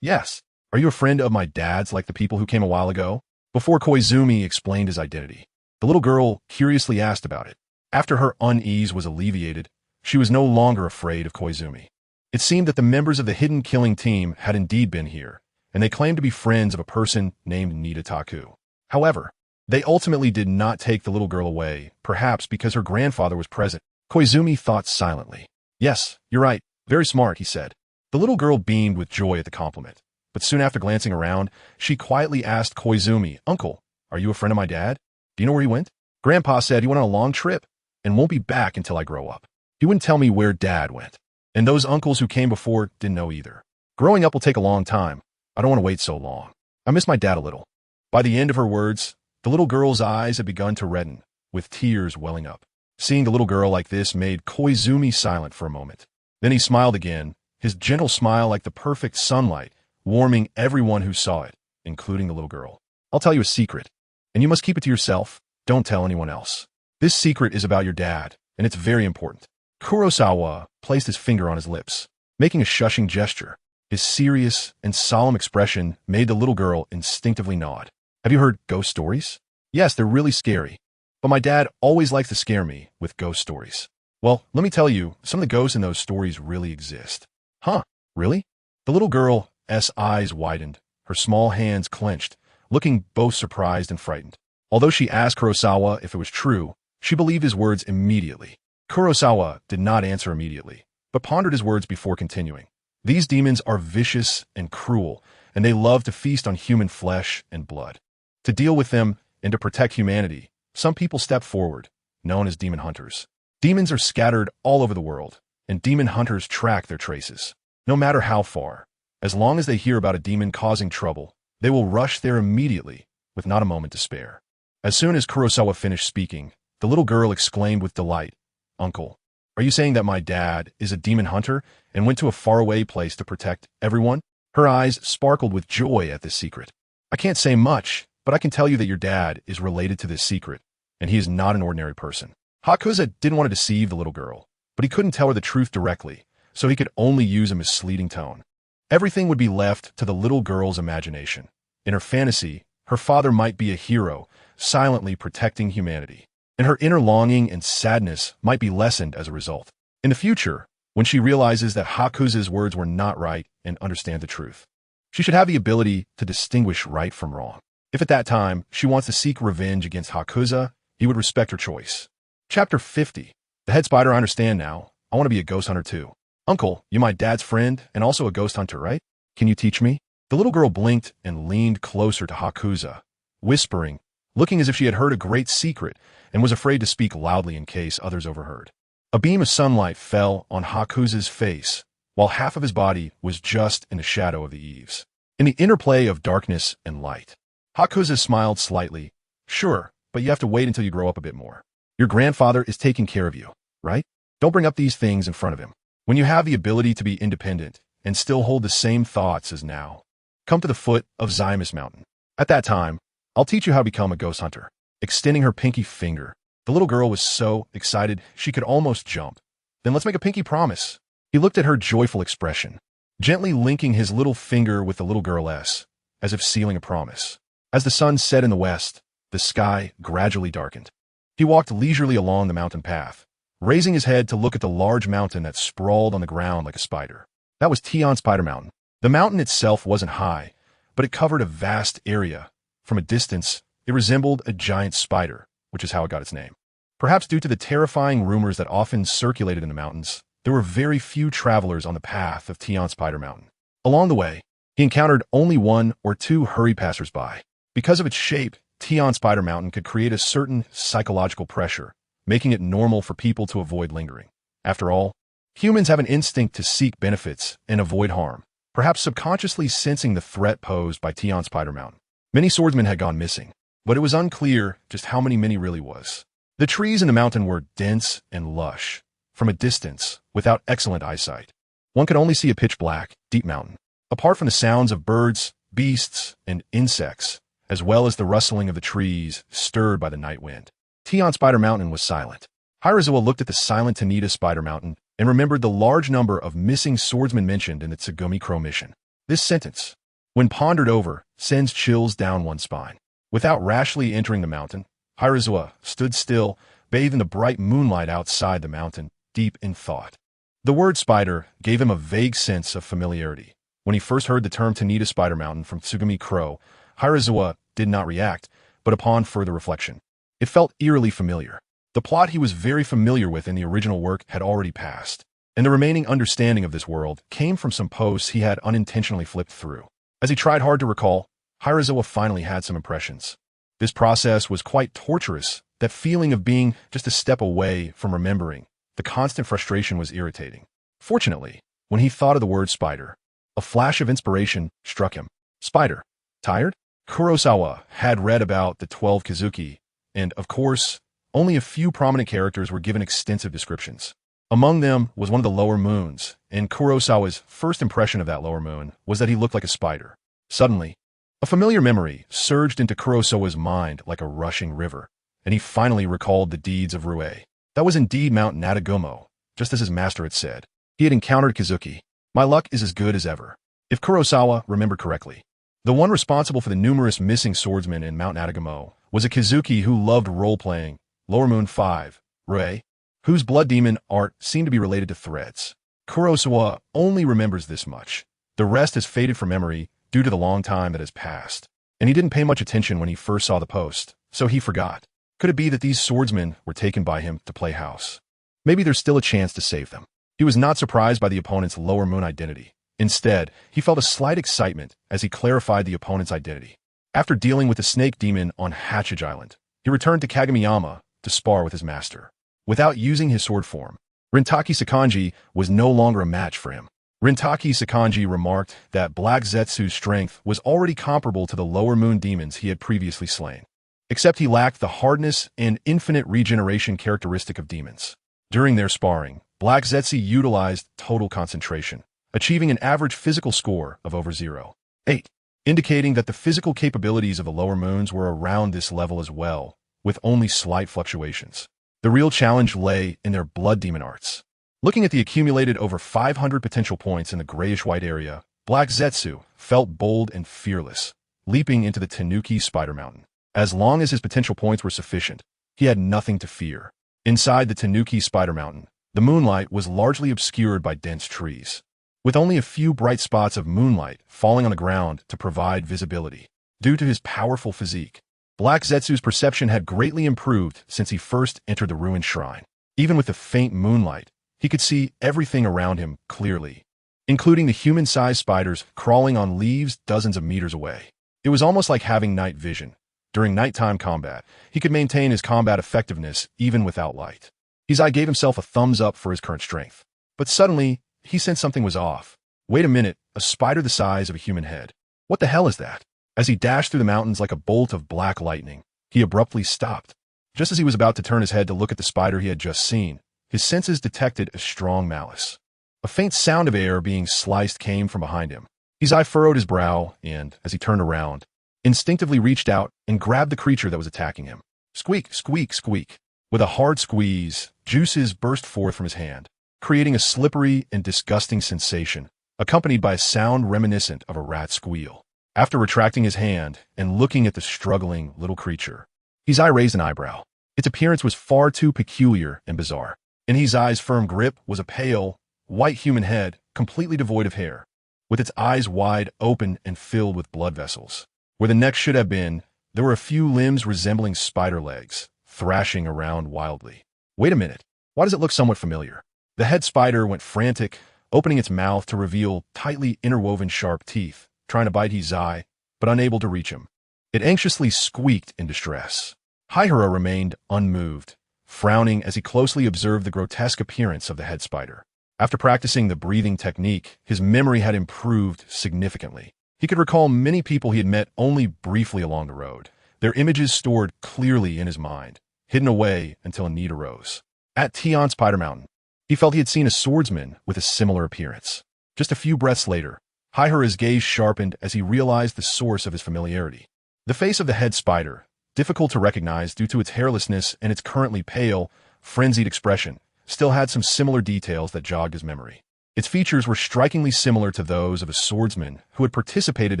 Yes. Are you a friend of my dad's like the people who came a while ago? Before Koizumi explained his identity, the little girl curiously asked about it. After her unease was alleviated, she was no longer afraid of Koizumi. It seemed that the members of the hidden killing team had indeed been here, and they claimed to be friends of a person named Nidataku. However, they ultimately did not take the little girl away, perhaps because her grandfather was present. Koizumi thought silently. Yes, you're right. Very smart, he said. The little girl beamed with joy at the compliment, but soon after glancing around, she quietly asked Koizumi, Uncle, are you a friend of my dad? Do you know where he went? Grandpa said he went on a long trip and won't be back until I grow up. He wouldn't tell me where Dad went, and those uncles who came before didn't know either. Growing up will take a long time. I don't want to wait so long. I miss my dad a little. By the end of her words, the little girl's eyes had begun to redden, with tears welling up. Seeing the little girl like this made Koizumi silent for a moment. Then he smiled again, his gentle smile like the perfect sunlight, warming everyone who saw it, including the little girl. I'll tell you a secret. And you must keep it to yourself. Don't tell anyone else. This secret is about your dad, and it's very important. Kurosawa placed his finger on his lips, making a shushing gesture. His serious and solemn expression made the little girl instinctively nod. Have you heard ghost stories? Yes, they're really scary. But my dad always likes to scare me with ghost stories. Well, let me tell you, some of the ghosts in those stories really exist. Huh, really? The little girl's eyes widened, her small hands clenched, looking both surprised and frightened. Although she asked Kurosawa if it was true, she believed his words immediately. Kurosawa did not answer immediately, but pondered his words before continuing. These demons are vicious and cruel, and they love to feast on human flesh and blood. To deal with them and to protect humanity, some people step forward, known as demon hunters. Demons are scattered all over the world, and demon hunters track their traces. No matter how far, as long as they hear about a demon causing trouble, they will rush there immediately, with not a moment to spare. As soon as Kurosawa finished speaking, the little girl exclaimed with delight, "Uncle, are you saying that my dad is a demon hunter and went to a faraway place to protect everyone?" Her eyes sparkled with joy at this secret. "I can't say much, but I can tell you that your dad is related to this secret, and he is not an ordinary person." Asakusa didn't want to deceive the little girl, but he couldn't tell her the truth directly, so he could only use a misleading tone. Everything would be left to the little girl's imagination. In her fantasy, her father might be a hero, silently protecting humanity, and her inner longing and sadness might be lessened as a result. In the future, when she realizes that Hakusa's words were not right and understands the truth, she should have the ability to distinguish right from wrong. If at that time she wants to seek revenge against Hakusa, he would respect her choice. Chapter 50. The head spider, I understand now. I want to be a ghost hunter too. Uncle, you my dad's friend and also a ghost hunter, right? Can you teach me? The little girl blinked and leaned closer to Hakusa, whispering, looking as if she had heard a great secret and was afraid to speak loudly in case others overheard. A beam of sunlight fell on Hakusa's face, while half of his body was just in the shadow of the eaves. In the interplay of darkness and light, Hakusa smiled slightly. "Sure, but you have to wait until you grow up a bit more. Your grandfather is taking care of you, right? Don't bring up these things in front of him. When you have the ability to be independent and still hold the same thoughts as now, come to the foot of Zymus Mountain. At that time, I'll teach you how to become a ghost hunter." Extending her pinky finger, the little girl was so excited she could almost jump. "Then let's make a pinky promise." He looked at her joyful expression, gently linking his little finger with the little girl's, as if sealing a promise. As the sun set in the west, the sky gradually darkened. He walked leisurely along the mountain path, raising his head to look at the large mountain that sprawled on the ground like a spider. That was Tian Spider Mountain. The mountain itself wasn't high, but it covered a vast area. From a distance, it resembled a giant spider, which is how it got its name. Perhaps due to the terrifying rumors that often circulated in the mountains, there were very few travelers on the path of Tian Spider Mountain. Along the way, he encountered only one or two hurried passers-by. Because of its shape, Tian Spider Mountain could create a certain psychological pressure, making it normal for people to avoid lingering. After all, humans have an instinct to seek benefits and avoid harm, perhaps subconsciously sensing the threat posed by Tian Spider Mountain. Many swordsmen had gone missing, but it was unclear just how many really was. The trees in the mountain were dense and lush. From a distance, without excellent eyesight, one could only see a pitch-black, deep mountain. Apart from the sounds of birds, beasts, and insects, as well as the rustling of the trees stirred by the night wind, Tian Spider Mountain was silent. Hirazawa looked at the silent Tanita Spider Mountain and remembered the large number of missing swordsmen mentioned in the Tsugumi Crow mission. This sentence, when pondered over, sends chills down one's spine. Without rashly entering the mountain, Hirazawa stood still, bathed in the bright moonlight outside the mountain, deep in thought. The word spider gave him a vague sense of familiarity. When he first heard the term Tanita Spider Mountain from Tsugumi Crow, Hirazawa did not react, but upon further reflection, it felt eerily familiar. The plot he was very familiar with in the original work had already passed, and the remaining understanding of this world came from some posts he had unintentionally flipped through. As he tried hard to recall, Hirazawa finally had some impressions. This process was quite torturous, that feeling of being just a step away from remembering. The constant frustration was irritating. Fortunately, when he thought of the word spider, a flash of inspiration struck him. Spider. Tired? Kurosawa had read about the 12 Kizuki, and, of course, only a few prominent characters were given extensive descriptions. Among them was one of the lower moons, and Kurosawa's first impression of that lower moon was that he looked like a spider. Suddenly, A familiar memory surged into Kurosawa's mind like a rushing river, and he finally recalled the deeds of Rue. That was indeed Mount Natagumo, just as his master had said. He had encountered Kizuki. My luck is as good as ever. If Kurosawa remembered correctly, the one responsible for the numerous missing swordsmen in Mount Natagumo was a Kizuki who loved role-playing, Lower Moon 5, Rue, whose blood demon art seemed to be related to threads. Kurosawa only remembers this much. The rest has faded from memory due to the long time that has passed, and he didn't pay much attention when he first saw the post, so he forgot. Could it be that these swordsmen were taken by him to play house? Maybe there's still a chance to save them. He was not surprised by the opponent's Lower Moon identity. Instead, he felt a slight excitement as he clarified the opponent's identity. After dealing with the snake demon on Hachige Island, he returned to Kagemiyama to spar with his master. Without using his sword form, Rintaki Sakanji was no longer a match for him. Rintaki Sakanji remarked that Black Zetsu's strength was already comparable to the Lower Moon demons he had previously slain, except he lacked the hardness and infinite regeneration characteristic of demons. During their sparring, Black Zetsu utilized total concentration, achieving an average physical score of over 0.8, indicating that the physical capabilities of the Lower Moons were around this level as well, with only slight fluctuations. The real challenge lay in their blood demon arts. Looking at the accumulated over 500 potential points in the grayish-white area, Black Zetsu felt bold and fearless, leaping into the Tanuki Spider Mountain. As long as his potential points were sufficient, he had nothing to fear. Inside the Tanuki Spider Mountain, the moonlight was largely obscured by dense trees, with only a few bright spots of moonlight falling on the ground to provide visibility. Due to his powerful physique, Black Zetsu's perception had greatly improved since he first entered the ruined shrine. Even with the faint moonlight, he could see everything around him clearly, including the human-sized spiders crawling on leaves dozens of meters away. It was almost like having night vision. During nighttime combat, he could maintain his combat effectiveness even without light. Heisei gave himself a thumbs up for his current strength. But suddenly, he sensed something was off. Wait a minute, a spider the size of a human head. What the hell is that? As he dashed through the mountains like a bolt of black lightning, he abruptly stopped. Just as he was about to turn his head to look at the spider he had just seen, his senses detected a strong malice. A faint sound of air being sliced came from behind him. Heisei furrowed his brow and, as he turned around, instinctively reached out and grabbed the creature that was attacking him. Squeak, squeak, squeak. With a hard squeeze, juices burst forth from his hand, creating a slippery and disgusting sensation, accompanied by a sound reminiscent of a rat squeal. After retracting his hand and looking at the struggling little creature, Heisei raised an eyebrow. Its appearance was far too peculiar and bizarre. In Heisei's firm grip was a pale, white human head, completely devoid of hair, with its eyes wide open and filled with blood vessels. Where the neck should have been, there were a few limbs resembling spider legs, thrashing around wildly. Wait a minute, why does it look somewhat familiar? The head spider went frantic, opening its mouth to reveal tightly interwoven sharp teeth, trying to bite Heisei, but unable to reach him. It anxiously squeaked in distress. Haihara remained unmoved, frowning as he closely observed the grotesque appearance of the head spider. After practicing the breathing technique, his memory had improved significantly. He could recall many people he had met only briefly along the road, their images stored clearly in his mind, hidden away until a need arose. At Tian Spider Mountain, he felt he had seen a swordsman with a similar appearance. Just a few breaths later, Haihara's gaze sharpened as he realized the source of his familiarity. The face of the head spider, difficult to recognize due to its hairlessness and its currently pale, frenzied expression, still had some similar details that jogged his memory. Its features were strikingly similar to those of a swordsman who had participated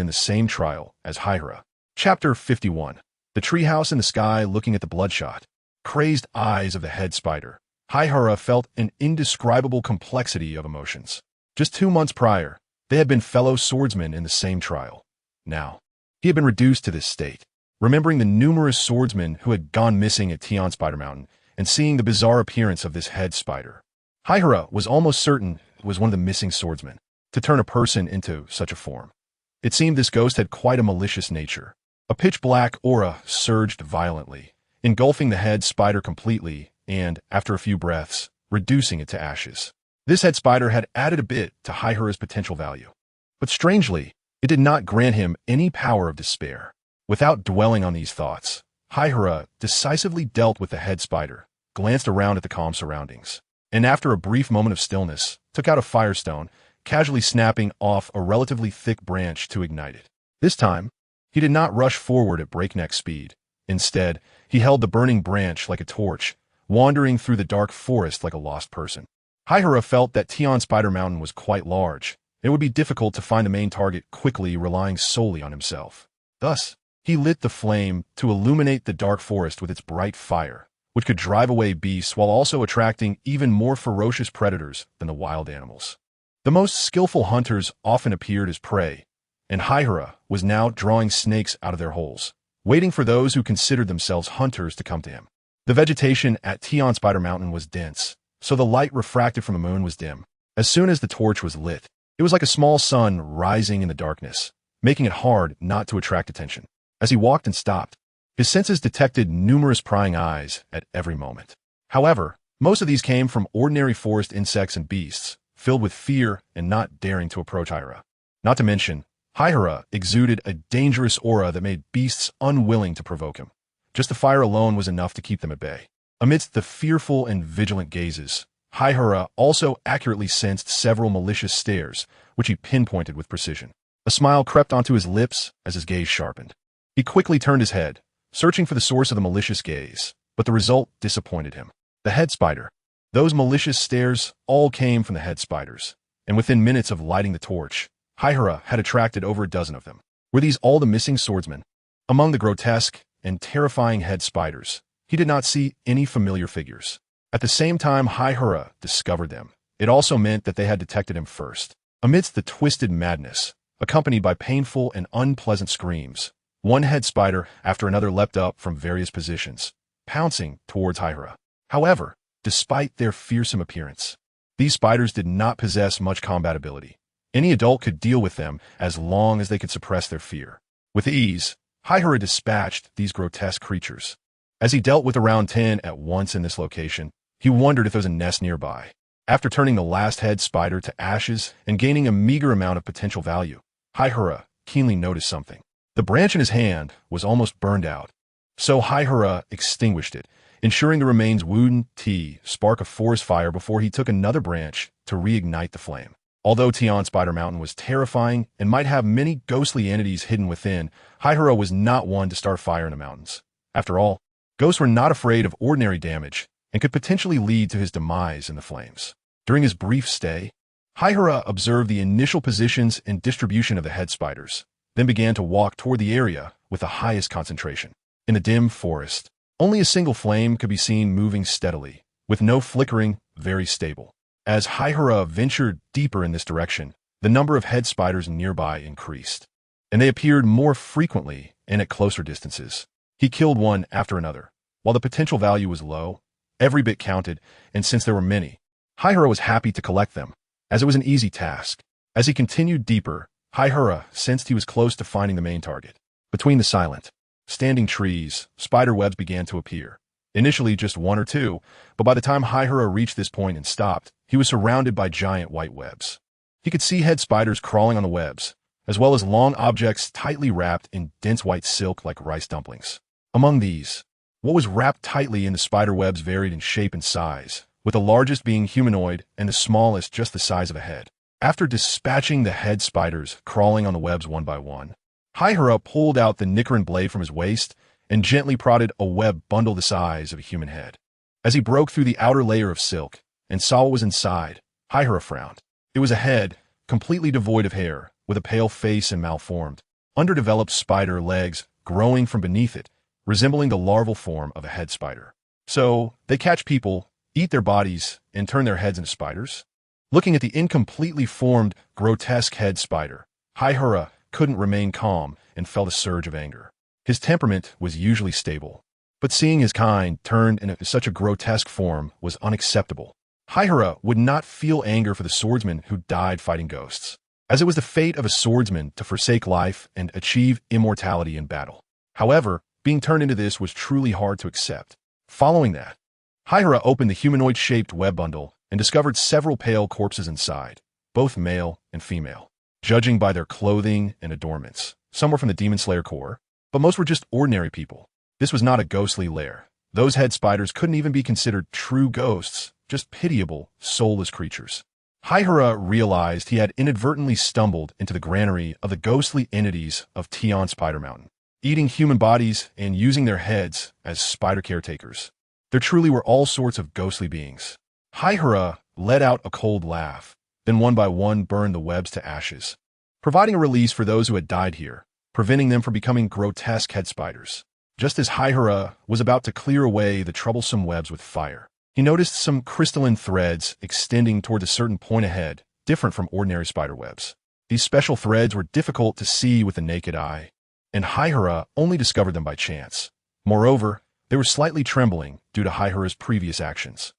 in the same trial as Haihara. Chapter 51. The treehouse in the sky looking at the bloodshot, crazed eyes of the head spider. Haihara felt an indescribable complexity of emotions. Just 2 months prior, they had been fellow swordsmen in the same trial. Now, he had been reduced to this state, remembering the numerous swordsmen who had gone missing at Tian Spider Mountain and seeing the bizarre appearance of this head spider. Haihara was almost certain it was one of the missing swordsmen to turn a person into such a form. It seemed this ghost had quite a malicious nature. A pitch-black aura surged violently, engulfing the head spider completely and, after a few breaths, reducing it to ashes. This head spider had added a bit to Haihara's potential value. But strangely, it did not grant him any power of despair. Without dwelling on these thoughts, Haihara decisively dealt with the head spider, glanced around at the calm surroundings, and after a brief moment of stillness, took out a firestone, casually snapping off a relatively thick branch to ignite it. This time, He did not rush forward at breakneck speed. Instead, he held the burning branch like a torch, wandering through the dark forest like a lost person. Haihara felt that Tian Spider Mountain was quite large. It would be difficult to find the main target quickly, relying solely on himself. Thus, he lit the flame to illuminate the dark forest with its bright fire, which could drive away beasts while also attracting even more ferocious predators than the wild animals. The most skillful hunters often appeared as prey, and Haihara was now drawing snakes out of their holes, waiting for those who considered themselves hunters to come to him. The vegetation at Tian Spider Mountain was dense, so the light refracted from the moon was dim. As soon as the torch was lit, it was like a small sun rising in the darkness, making it hard not to attract attention. As he walked and stopped, his senses detected numerous prying eyes at every moment. However, most of these came from ordinary forest insects and beasts, filled with fear and not daring to approach Haihara. Not to mention, Haihara exuded a dangerous aura that made beasts unwilling to provoke him. Just the fire alone was enough to keep them at bay. Amidst the fearful and vigilant gazes, Haihara also accurately sensed several malicious stares, which he pinpointed with precision. A smile crept onto his lips as his gaze sharpened. He quickly turned his head, searching for the source of the malicious gaze, but the result disappointed him. The head spider. Those malicious stares all came from the head spiders, and within minutes of lighting the torch, Haihara had attracted over a dozen of them. Were these all the missing swordsmen? Among the grotesque and terrifying head spiders, he did not see any familiar figures. At the same time Haihara discovered them, it also meant that they had detected him first. Amidst the twisted madness, accompanied by painful and unpleasant screams, one head spider after another leapt up from various positions, pouncing towards Haihara. However, despite their fearsome appearance, these spiders did not possess much combat ability. Any adult could deal with them as long as they could suppress their fear. With ease, Haihara dispatched these grotesque creatures. As he dealt with around 10 at once in this location, he wondered if there was a nest nearby. After turning the last head spider to ashes and gaining a meager amount of potential value, Haihara keenly noticed something. The branch in his hand was almost burned out, so Haihara extinguished it, ensuring the remains wouldn't spark a forest fire before he took another branch to reignite the flame. Although Tian Spider Mountain was terrifying and might have many ghostly entities hidden within, Haihara was not one to start fire in the mountains. After all, ghosts were not afraid of ordinary damage and could potentially lead to his demise in the flames. During his brief stay, Haihara observed the initial positions and distribution of the head spiders, then began to walk toward the area with the highest concentration. In the dim forest, only a single flame could be seen moving steadily, with no flickering, very stable. As Haihara ventured deeper in this direction, the number of head spiders nearby increased, and they appeared more frequently and at closer distances. He killed one after another. While the potential value was low, every bit counted, and since there were many, Haihara was happy to collect them, as it was an easy task. As he continued deeper, Haihara sensed he was close to finding the main target. Between the silent, standing trees, spider webs began to appear. Initially just one or two, but by the time Haihara reached this point and stopped, he was surrounded by giant white webs. He could see head spiders crawling on the webs, as well as long objects tightly wrapped in dense white silk like rice dumplings. Among these, what was wrapped tightly in the spider webs varied in shape and size, with the largest being humanoid and the smallest just the size of a head. After dispatching the head spiders crawling on the webs one by one, Haihara pulled out the Nicaran blade from his waist and gently prodded a web bundle the size of a human head. As he broke through the outer layer of silk and saw what was inside, Haihara frowned. It was a head, completely devoid of hair, with a pale face and malformed, underdeveloped spider legs growing from beneath it, resembling the larval form of a head spider. So, they catch people, eat their bodies, and turn their heads into spiders? Looking at the incompletely formed, grotesque head spider, Haihara couldn't remain calm and felt a surge of anger. His temperament was usually stable, but seeing his kind turned into such a grotesque form was unacceptable. Haihara would not feel anger for the swordsman who died fighting ghosts, as it was the fate of a swordsman to forsake life and achieve immortality in battle. However, being turned into this was truly hard to accept. Following that, Haihara opened the humanoid-shaped web bundle and discovered several pale corpses inside, both male and female. Judging by their clothing and adornments, some were from the Demon Slayer Corps, but most were just ordinary people. This was not a ghostly lair. Those head spiders couldn't even be considered true ghosts, just pitiable, soulless creatures. Haihara realized he had inadvertently stumbled into the granary of the ghostly entities of Tion Spider Mountain, eating human bodies and using their heads as spider caretakers. There truly were all sorts of ghostly beings. Haihara let out a cold laugh, then one by one burned the webs to ashes, providing a release for those who had died here, preventing them from becoming grotesque head spiders. Just as Haihara was about to clear away the troublesome webs with fire, he noticed some crystalline threads extending toward a certain point ahead, different from ordinary spider webs. These special threads were difficult to see with the naked eye, and Haihara only discovered them by chance. Moreover, they were slightly trembling due to Haihara's previous actions.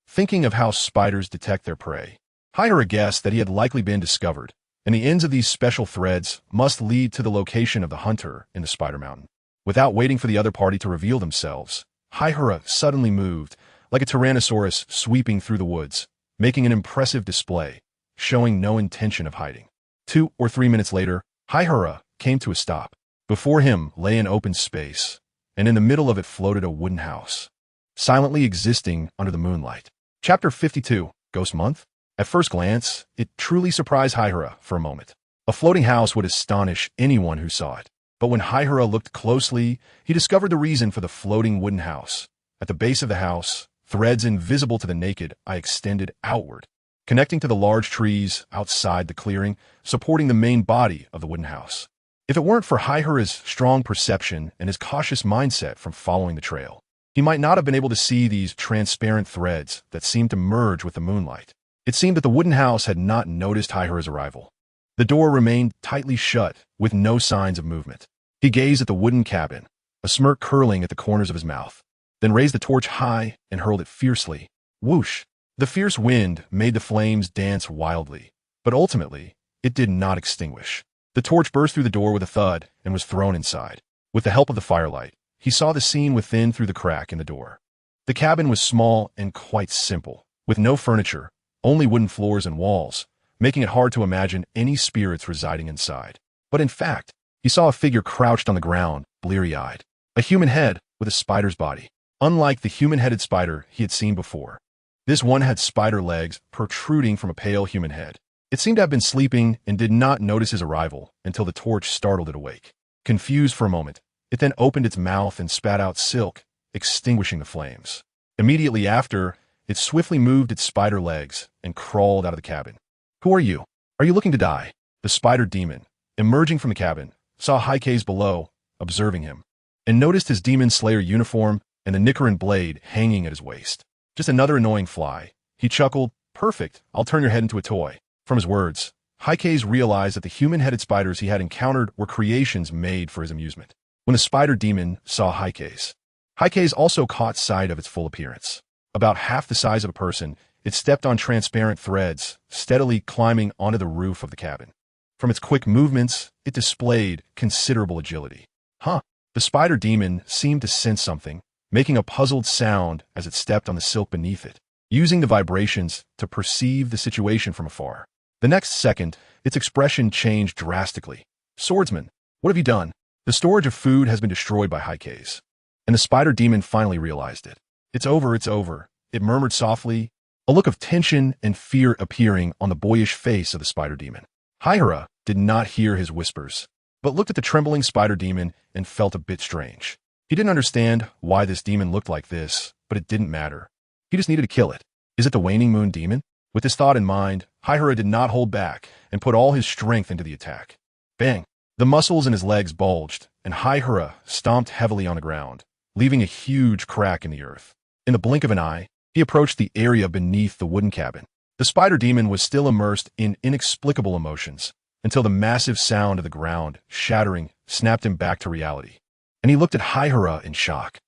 Thinking of how spiders detect their prey, Haihara guessed that he had likely been discovered, and the ends of these special threads must lead to the location of the hunter in the Spider Mountain. Without waiting for the other party to reveal themselves, Haihara suddenly moved, like a tyrannosaurus sweeping through the woods, making an impressive display, showing no intention of hiding. 2 or 3 minutes later, Haihara came to a stop. Before him lay an open space, and in the middle of it floated a wooden house, silently existing under the moonlight. Chapter 52, Ghost Month? At first glance, it truly surprised Haihara for a moment. A floating house would astonish anyone who saw it. But when Haihara looked closely, he discovered the reason for the floating wooden house. At the base of the house, threads invisible to the naked eye extended outward, connecting to the large trees outside the clearing, supporting the main body of the wooden house. If it weren't for Haihara's strong perception and his cautious mindset from following the trail, he might not have been able to see these transparent threads that seemed to merge with the moonlight. It seemed that the wooden house had not noticed Haihara's arrival. The door remained tightly shut, with no signs of movement. He gazed at the wooden cabin, a smirk curling at the corners of his mouth, then raised the torch high and hurled it fiercely. Whoosh! The fierce wind made the flames dance wildly, but ultimately, it did not extinguish. The torch burst through the door with a thud and was thrown inside. With the help of the firelight, he saw the scene within through the crack in the door. The cabin was small and quite simple, with no furniture, only wooden floors and walls, making it hard to imagine any spirits residing inside. But in fact, he saw a figure crouched on the ground, bleary-eyed. A human head with a spider's body. Unlike the human-headed spider he had seen before, this one had spider legs protruding from a pale human head. It seemed to have been sleeping and did not notice his arrival until the torch startled it awake. Confused for a moment, it then opened its mouth and spat out silk, extinguishing the flames. Immediately after, it swiftly moved its spider legs and crawled out of the cabin. "Who are you? Are you looking to die?" The spider demon, emerging from the cabin, saw Heisei below, observing him, and noticed his demon slayer uniform and the Nicaran blade hanging at his waist. "Just another annoying fly." He chuckled. "Perfect, I'll turn your head into a toy." From his words, Heisei realized that the human-headed spiders he had encountered were creations made for his amusement. When the spider demon saw Heisei also caught sight of its full appearance. About half the size of a person, it stepped on transparent threads, steadily climbing onto the roof of the cabin. From its quick movements, it displayed considerable agility. The spider demon seemed to sense something, making a puzzled sound as it stepped on the silk beneath it, using the vibrations to perceive the situation from afar. The next second, its expression changed drastically. "Swordsman, what have you done?" The storage of food has been destroyed by Heisei, and the spider demon finally realized it. It's over, it murmured softly, a look of tension and fear appearing on the boyish face of the spider demon. Haihara did not hear his whispers, but looked at the trembling spider demon and felt a bit strange. He didn't understand why this demon looked like this, but it didn't matter. He just needed to kill it. Is it the waning moon demon? With this thought in mind, Haihara did not hold back and put all his strength into the attack. Bang! The muscles in his legs bulged, and Haihara stomped heavily on the ground, leaving a huge crack in the earth. In the blink of an eye, he approached the area beneath the wooden cabin. The spider demon was still immersed in inexplicable emotions, until the massive sound of the ground shattering snapped him back to reality. And he looked at Haihara in shock.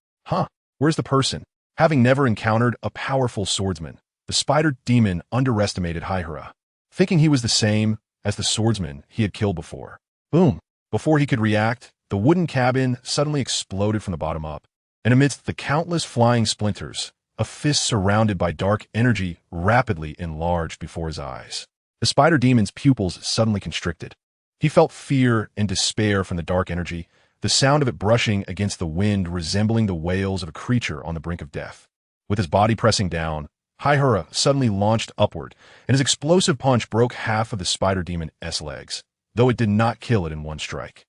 Where's the person? Having never encountered a powerful swordsman, the spider demon underestimated Haihara, thinking he was the same as the swordsman he had killed before. Boom! Before he could react, the wooden cabin suddenly exploded from the bottom up, and amidst the countless flying splinters, a fist surrounded by dark energy rapidly enlarged before his eyes. The spider demon's pupils suddenly constricted. He felt fear and despair from the dark energy, the sound of it brushing against the wind resembling the wails of a creature on the brink of death. With his body pressing down, Haihura suddenly launched upward, and his explosive punch broke half of the spider demon's legs, though it did not kill it in one strike.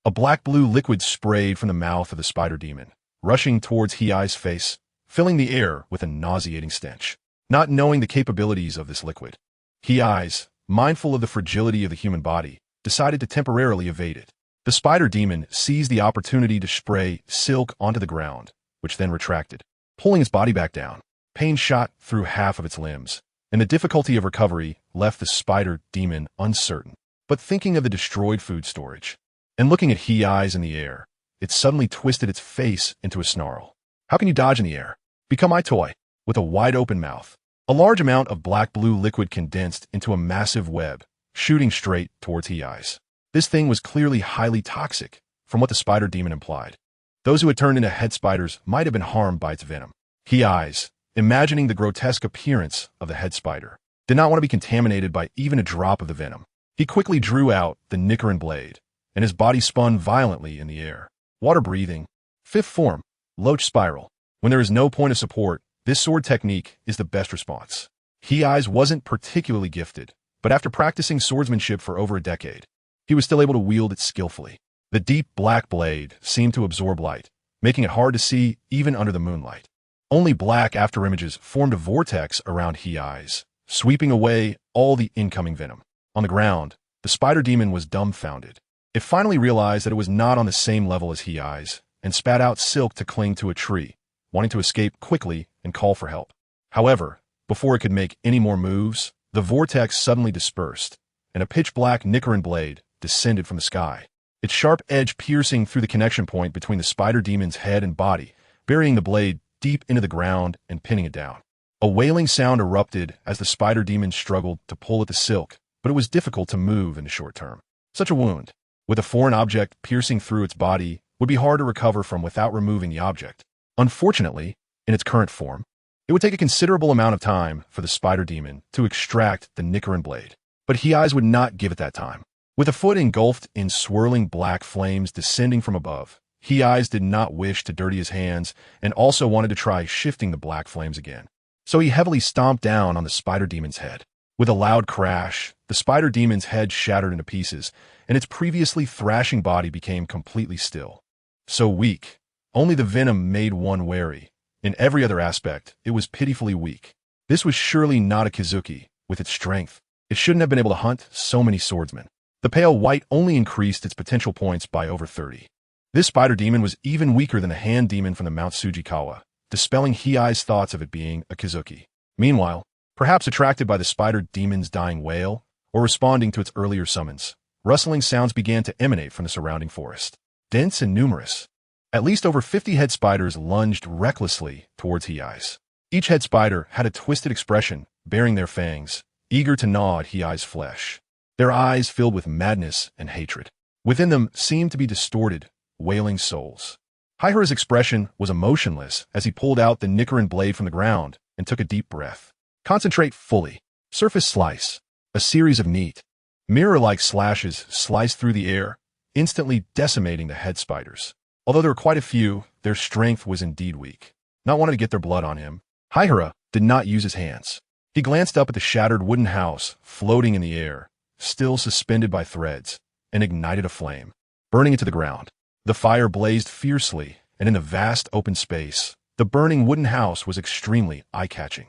A black-blue liquid sprayed from the mouth of the spider demon, rushing towards Heisei's face, filling the air with a nauseating stench. Not knowing the capabilities of this liquid, Heisei, mindful of the fragility of the human body, decided to temporarily evade it. The spider demon seized the opportunity to spray silk onto the ground, which then retracted, pulling its body back down. Pain shot through half of its limbs, and the difficulty of recovery left the spider demon uncertain. But thinking of the destroyed food storage, and looking at Heisei in the air, it suddenly twisted its face into a snarl. How can you dodge in the air? Become my toy. With a wide-open mouth, a large amount of black-blue liquid condensed into a massive web, shooting straight towards Heisei. This thing was clearly highly toxic, from what the spider demon implied. Those who had turned into head spiders might have been harmed by its venom. Heisei, imagining the grotesque appearance of the head spider, did not want to be contaminated by even a drop of the venom. He quickly drew out the Nickerin blade, and his body spun violently in the air. Water breathing. Fifth form, Loach spiral. When there is no point of support, this sword technique is the best response. Heisei wasn't particularly gifted, but after practicing swordsmanship for over a decade, he was still able to wield it skillfully. The deep black blade seemed to absorb light, making it hard to see even under the moonlight. Only black afterimages formed a vortex around Heisei, sweeping away all the incoming venom. On the ground, the spider demon was dumbfounded. It finally realized that it was not on the same level as Heisei, and spat out silk to cling to a tree, wanting to escape quickly and call for help. However, before it could make any more moves, the vortex suddenly dispersed, and a pitch-black Nickerin blade descended from the sky, its sharp edge piercing through the connection point between the spider demon's head and body, burying the blade deep into the ground and pinning it down. A wailing sound erupted as the spider demon struggled to pull at the silk, but it was difficult to move in the short term. Such a wound, with a foreign object piercing through its body, would be hard to recover from without removing the object. Unfortunately, in its current form, it would take a considerable amount of time for the spider demon to extract the Nickerin blade. But Heisei would not give it that time. With a foot engulfed in swirling black flames descending from above, Heisei did not wish to dirty his hands and also wanted to try shifting the black flames again. So he heavily stomped down on the spider demon's head. With a loud crash, the spider demon's head shattered into pieces, and its previously thrashing body became completely still. So weak, only the venom made one wary. In every other aspect, it was pitifully weak. This was surely not a Kizuki. With its strength, it shouldn't have been able to hunt so many swordsmen. The pale white only increased its potential points by over 30. This spider demon was even weaker than the hand demon from the Mount Sujikawa, dispelling Heisei's thoughts of it being a Kizuki. Meanwhile, perhaps attracted by the spider demon's dying wail, or responding to its earlier summons, rustling sounds began to emanate from the surrounding forest. Dense and numerous. At least over 50 head spiders lunged recklessly towards Heisei. Each head spider had a twisted expression, baring their fangs, eager to gnaw at Heisei's flesh. Their eyes filled with madness and hatred. Within them seemed to be distorted, wailing souls. Haihura's expression was emotionless as he pulled out the Nickerin blade from the ground and took a deep breath. Concentrate fully. Surface slice. A series of neat, mirror-like slashes sliced through the air, instantly decimating the head spiders. Although there were quite a few, their strength was indeed weak. Not wanting to get their blood on him, Haihura did not use his hands. He glanced up at the shattered wooden house floating in the air, still suspended by threads, and ignited a flame, burning it to the ground. The fire blazed fiercely, and in the vast open space, the burning wooden house was extremely eye-catching.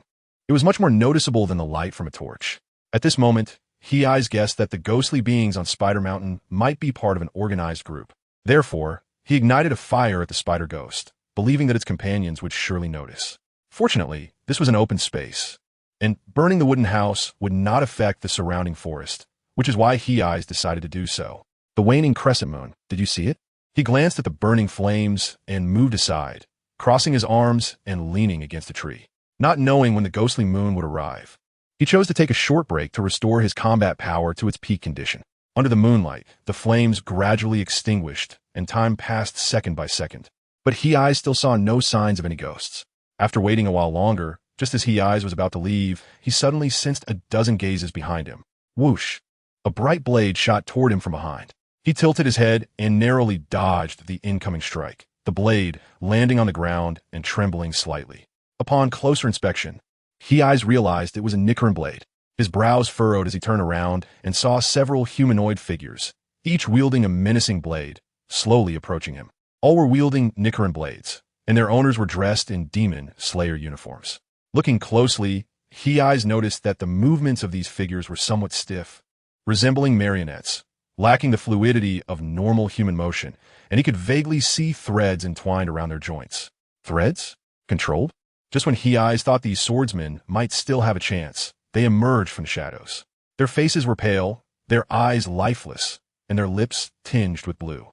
It was much more noticeable than the light from a torch. At this moment, Heisei guessed that the ghostly beings on Spider Mountain might be part of an organized group. Therefore, he ignited a fire at the spider ghost, believing that its companions would surely notice. Fortunately, this was an open space, and burning the wooden house would not affect the surrounding forest, which is why Heisei decided to do so. The waning crescent moon, did you see it? He glanced at the burning flames and moved aside, crossing his arms and leaning against a tree. Not knowing when the ghostly moon would arrive, he chose to take a short break to restore his combat power to its peak condition. Under the moonlight, the flames gradually extinguished, and time passed second by second. But Heisei still saw no signs of any ghosts. After waiting a while longer, just as Heisei was about to leave, he suddenly sensed a dozen gazes behind him. Whoosh! A bright blade shot toward him from behind. He tilted his head and narrowly dodged the incoming strike, the blade landing on the ground and trembling slightly. Upon closer inspection, Heisei realized it was a Nichiren blade. His brows furrowed as he turned around and saw several humanoid figures, each wielding a menacing blade, slowly approaching him. All were wielding Nichiren blades, and their owners were dressed in demon slayer uniforms. Looking closely, Heisei noticed that the movements of these figures were somewhat stiff, resembling marionettes, lacking the fluidity of normal human motion, and he could vaguely see threads entwined around their joints. Threads? Controlled? Just when Heisei thought these swordsmen might still have a chance, they emerged from the shadows. Their faces were pale, their eyes lifeless, and their lips tinged with blue.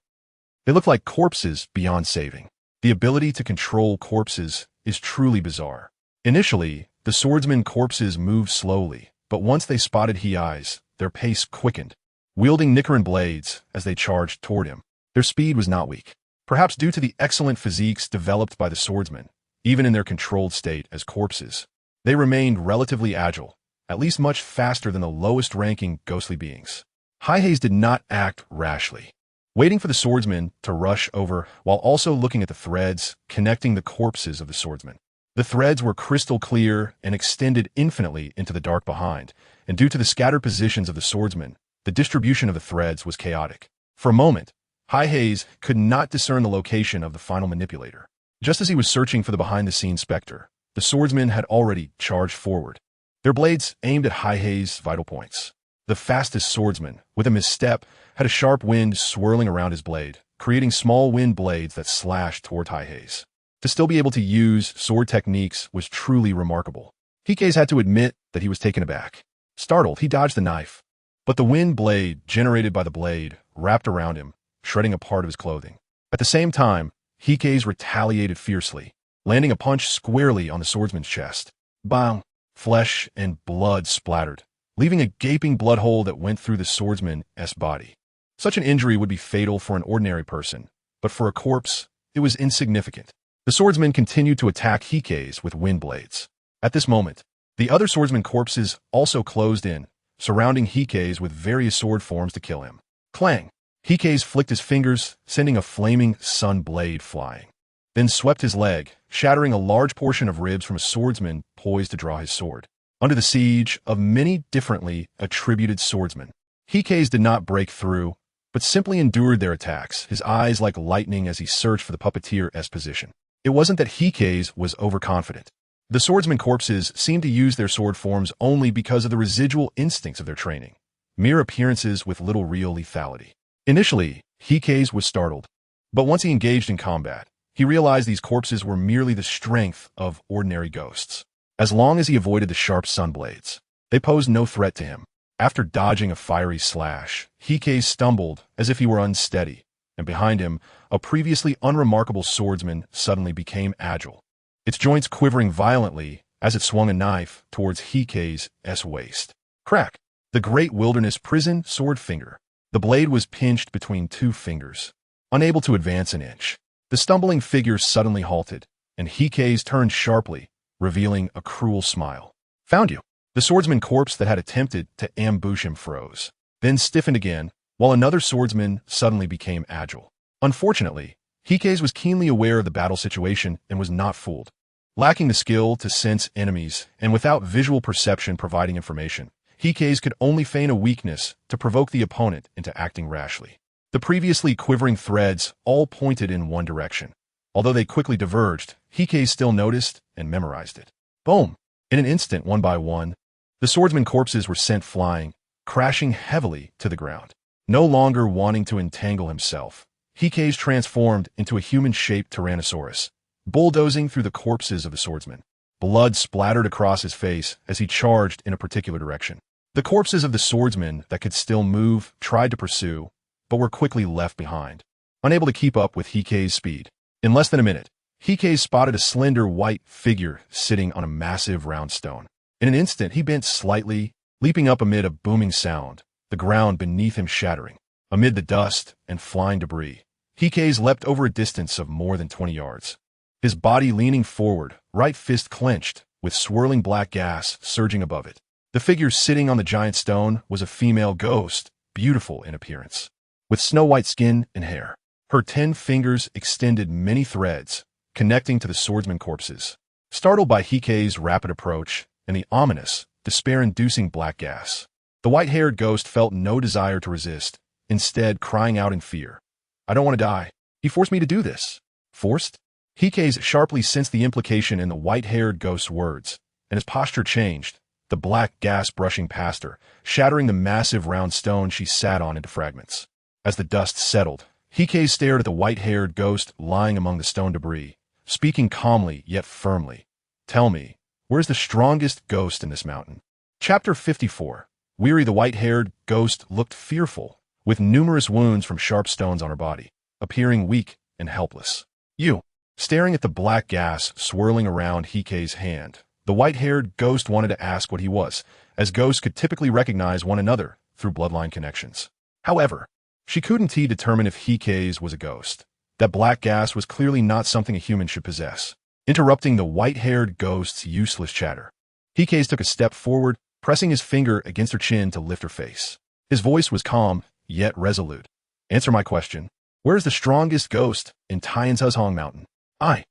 They looked like corpses beyond saving. The ability to control corpses is truly bizarre. Initially, the swordsmen corpses moved slowly, but once they spotted Heisei, their pace quickened, wielding Nichiren blades as they charged toward him. Their speed was not weak, perhaps due to the excellent physiques developed by the swordsmen. Even in their controlled state as corpses, they remained relatively agile, at least much faster than the lowest-ranking ghostly beings. Heisei did not act rashly, waiting for the swordsmen to rush over while also looking at the threads connecting the corpses of the swordsmen. The threads were crystal clear and extended infinitely into the dark behind, and due to the scattered positions of the swordsmen, the distribution of the threads was chaotic. For a moment, Heisei could not discern the location of the final manipulator. Just as he was searching for the behind-the-scenes specter, the swordsmen had already charged forward, their blades aimed at Heisei's vital points. The fastest swordsman, with a misstep, had a sharp wind swirling around his blade, creating small wind blades that slashed toward Heisei. To still be able to use sword techniques was truly remarkable. Heisei had to admit that he was taken aback. Startled, he dodged the knife, but the wind blade generated by the blade wrapped around him, shredding a part of his clothing. At the same time, Heisei retaliated fiercely, landing a punch squarely on the swordsman's chest. Bang! Flesh and blood splattered, leaving a gaping blood hole that went through the swordsman's body. Such an injury would be fatal for an ordinary person, but for a corpse, it was insignificant. The swordsman continued to attack Heisei with wind blades. At this moment, the other swordsman corpses also closed in, surrounding Heisei with various sword forms to kill him. Clang! Heisei flicked his fingers, sending a flaming sun blade flying, then swept his leg, shattering a large portion of ribs from a swordsman poised to draw his sword. Under the siege of many differently attributed swordsmen, Heisei did not break through, but simply endured their attacks, his eyes like lightning as he searched for the puppeteer's position. It wasn't that Heisei was overconfident. The swordsman corpses seemed to use their sword forms only because of the residual instincts of their training, mere appearances with little real lethality. Initially, Heisei was startled, but once he engaged in combat, he realized these corpses were merely the strength of ordinary ghosts. As long as he avoided the sharp sun blades, they posed no threat to him. After dodging a fiery slash, Heisei stumbled as if he were unsteady, and behind him, a previously unremarkable swordsman suddenly became agile, its joints quivering violently as it swung a knife towards Heisei's waist. Crack! The great wilderness prison sword finger. The blade was pinched between two fingers, unable to advance an inch. The stumbling figure suddenly halted, and Heisei turned sharply, revealing a cruel smile. Found you! The swordsman corpse that had attempted to ambush him froze, then stiffened again, while another swordsman suddenly became agile. Unfortunately, Heisei was keenly aware of the battle situation and was not fooled. Lacking the skill to sense enemies and without visual perception providing information, Heisei could only feign a weakness to provoke the opponent into acting rashly. The previously quivering threads all pointed in one direction. Although they quickly diverged, Heisei still noticed and memorized it. Boom! In an instant, one by one, the swordsman corpses were sent flying, crashing heavily to the ground. No longer wanting to entangle himself, Heisei transformed into a human-shaped Tyrannosaurus, bulldozing through the corpses of the swordsmen. Blood splattered across his face as he charged in a particular direction. The corpses of the swordsmen that could still move tried to pursue, but were quickly left behind, unable to keep up with Heisei's speed. In less than a minute, Heisei spotted a slender white figure sitting on a massive round stone. In an instant, he bent slightly, leaping up amid a booming sound, the ground beneath him shattering. Amid the dust and flying debris, Heisei leapt over a distance of more than 20 yards. His body leaning forward, right fist clenched, with swirling black gas surging above it. The figure sitting on the giant stone was a female ghost, beautiful in appearance, with snow-white skin and hair. Her 10 fingers extended many threads, connecting to the swordsman corpses. Startled by Heisei's rapid approach and the ominous, despair-inducing black gas. The white-haired ghost felt no desire to resist, instead crying out in fear. I don't want to die. He forced me to do this. Forced? Heisei sharply sensed the implication in the white-haired ghost's words, and his posture changed, the black gas brushing past her, shattering the massive round stone she sat on into fragments. As the dust settled, Heisei stared at the white-haired ghost lying among the stone debris, speaking calmly yet firmly. Tell me, where's the strongest ghost in this mountain? Chapter 54. Weary, the white-haired ghost looked fearful, with numerous wounds from sharp stones on her body, appearing weak and helpless. You. Staring at the black gas swirling around Heisei's hand, the white-haired ghost wanted to ask what he was, as ghosts could typically recognize one another through bloodline connections. However, she couldn't determine if Heisei was a ghost. That black gas was clearly not something a human should possess. Interrupting the white-haired ghost's useless chatter, Heisei took a step forward, pressing his finger against her chin to lift her face. His voice was calm, yet resolute. Answer my question. Where is the strongest ghost in Tianzhong Mountain? I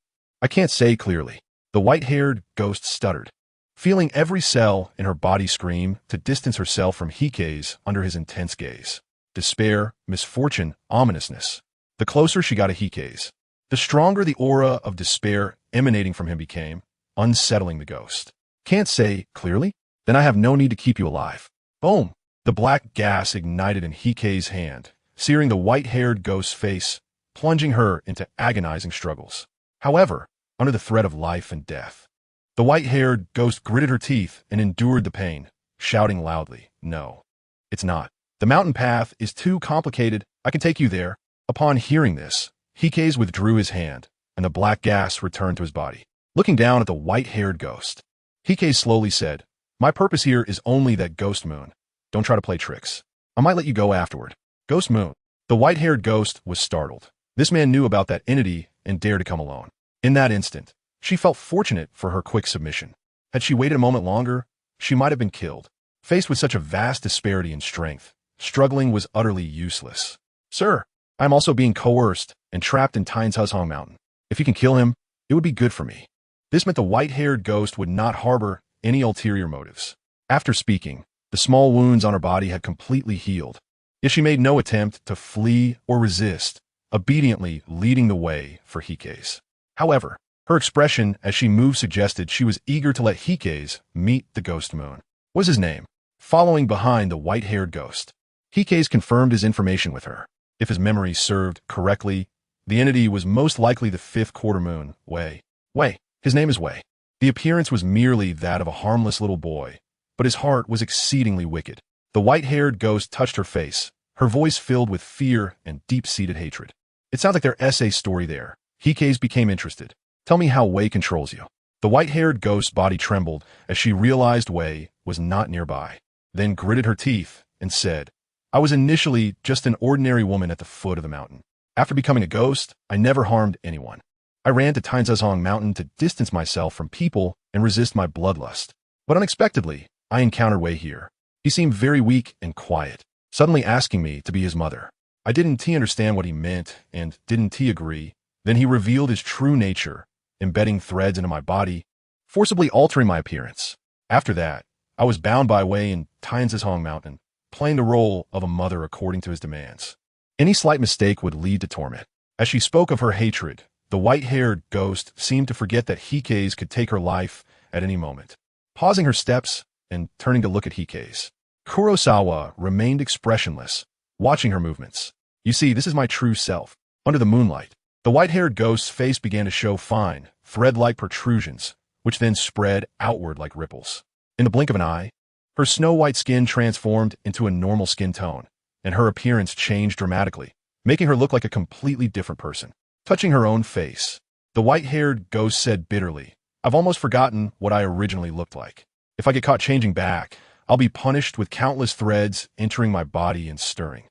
can't say clearly. The white-haired ghost stuttered, feeling every cell in her body scream to distance herself from Heisei under his intense gaze. Despair, misfortune, ominousness. The closer she got to Heisei, the stronger the aura of despair emanating from him became, unsettling the ghost. Can't say clearly? Then I have no need to keep you alive. Boom! The black gas ignited in Heisei's hand, searing the white-haired ghost's face, plunging her into agonizing struggles. However, under the threat of life and death, the white-haired ghost gritted her teeth and endured the pain, shouting loudly, No, it's not. The mountain path is too complicated. I can take you there. Upon hearing this, Heisei withdrew his hand, and the black gas returned to his body. Looking down at the white-haired ghost, Heisei slowly said, My purpose here is only that ghost moon. Don't try to play tricks. I might let you go afterward. Ghost moon. The white-haired ghost was startled. This man knew about that entity and dared to come alone. In that instant, she felt fortunate for her quick submission. Had she waited a moment longer, she might have been killed. Faced with such a vast disparity in strength, struggling was utterly useless. Sir, I am also being coerced and trapped in Tianzhong Mountain. If you can kill him, it would be good for me. This meant the white-haired ghost would not harbor any ulterior motives. After speaking, the small wounds on her body had completely healed. Yet she made no attempt to flee or resist, obediently leading the way for Heisei. However, her expression as she moved suggested she was eager to let Heisei meet the ghost moon. What was his name? Following behind the white-haired ghost, Heisei confirmed his information with her. If his memory served correctly, the entity was most likely the fifth quarter moon, Wei. Wei. His name is Wei. The appearance was merely that of a harmless little boy, but his heart was exceedingly wicked. The white-haired ghost touched her face, her voice filled with fear and deep-seated hatred. It sounds like their essay story there. Heisei became interested. Tell me how Wei controls you. The white-haired ghost's body trembled as she realized Wei was not nearby, then gritted her teeth and said, I was initially just an ordinary woman at the foot of the mountain. After becoming a ghost, I never harmed anyone. I ran to Tianzhong Mountain to distance myself from people and resist my bloodlust. But unexpectedly, I encountered Wei here. He seemed very weak and quiet, suddenly asking me to be his mother. I didn't understand what he meant and didn't agree. Then he revealed his true nature, embedding threads into my body, forcibly altering my appearance. After that, I was bound by Wei in Tianzhong Mountain, playing the role of a mother according to his demands. Any slight mistake would lead to torment. As she spoke of her hatred, the white-haired ghost seemed to forget that Heisei could take her life at any moment. Pausing her steps and turning to look at Heisei, Kurosawa remained expressionless, watching her movements. You see, this is my true self. Under the moonlight, the white-haired ghost's face began to show fine, thread-like protrusions, which then spread outward like ripples. In the blink of an eye, her snow-white skin transformed into a normal skin tone, and her appearance changed dramatically, making her look like a completely different person. Touching her own face, the white-haired ghost said bitterly, I've almost forgotten what I originally looked like. If I get caught changing back, I'll be punished with countless threads entering my body and stirring.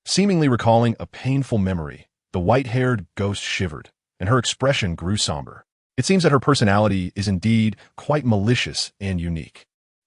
Seemingly recalling a painful memory, the white-haired ghost shivered, and her expression grew somber. It seems that her personality is indeed quite malicious and unique.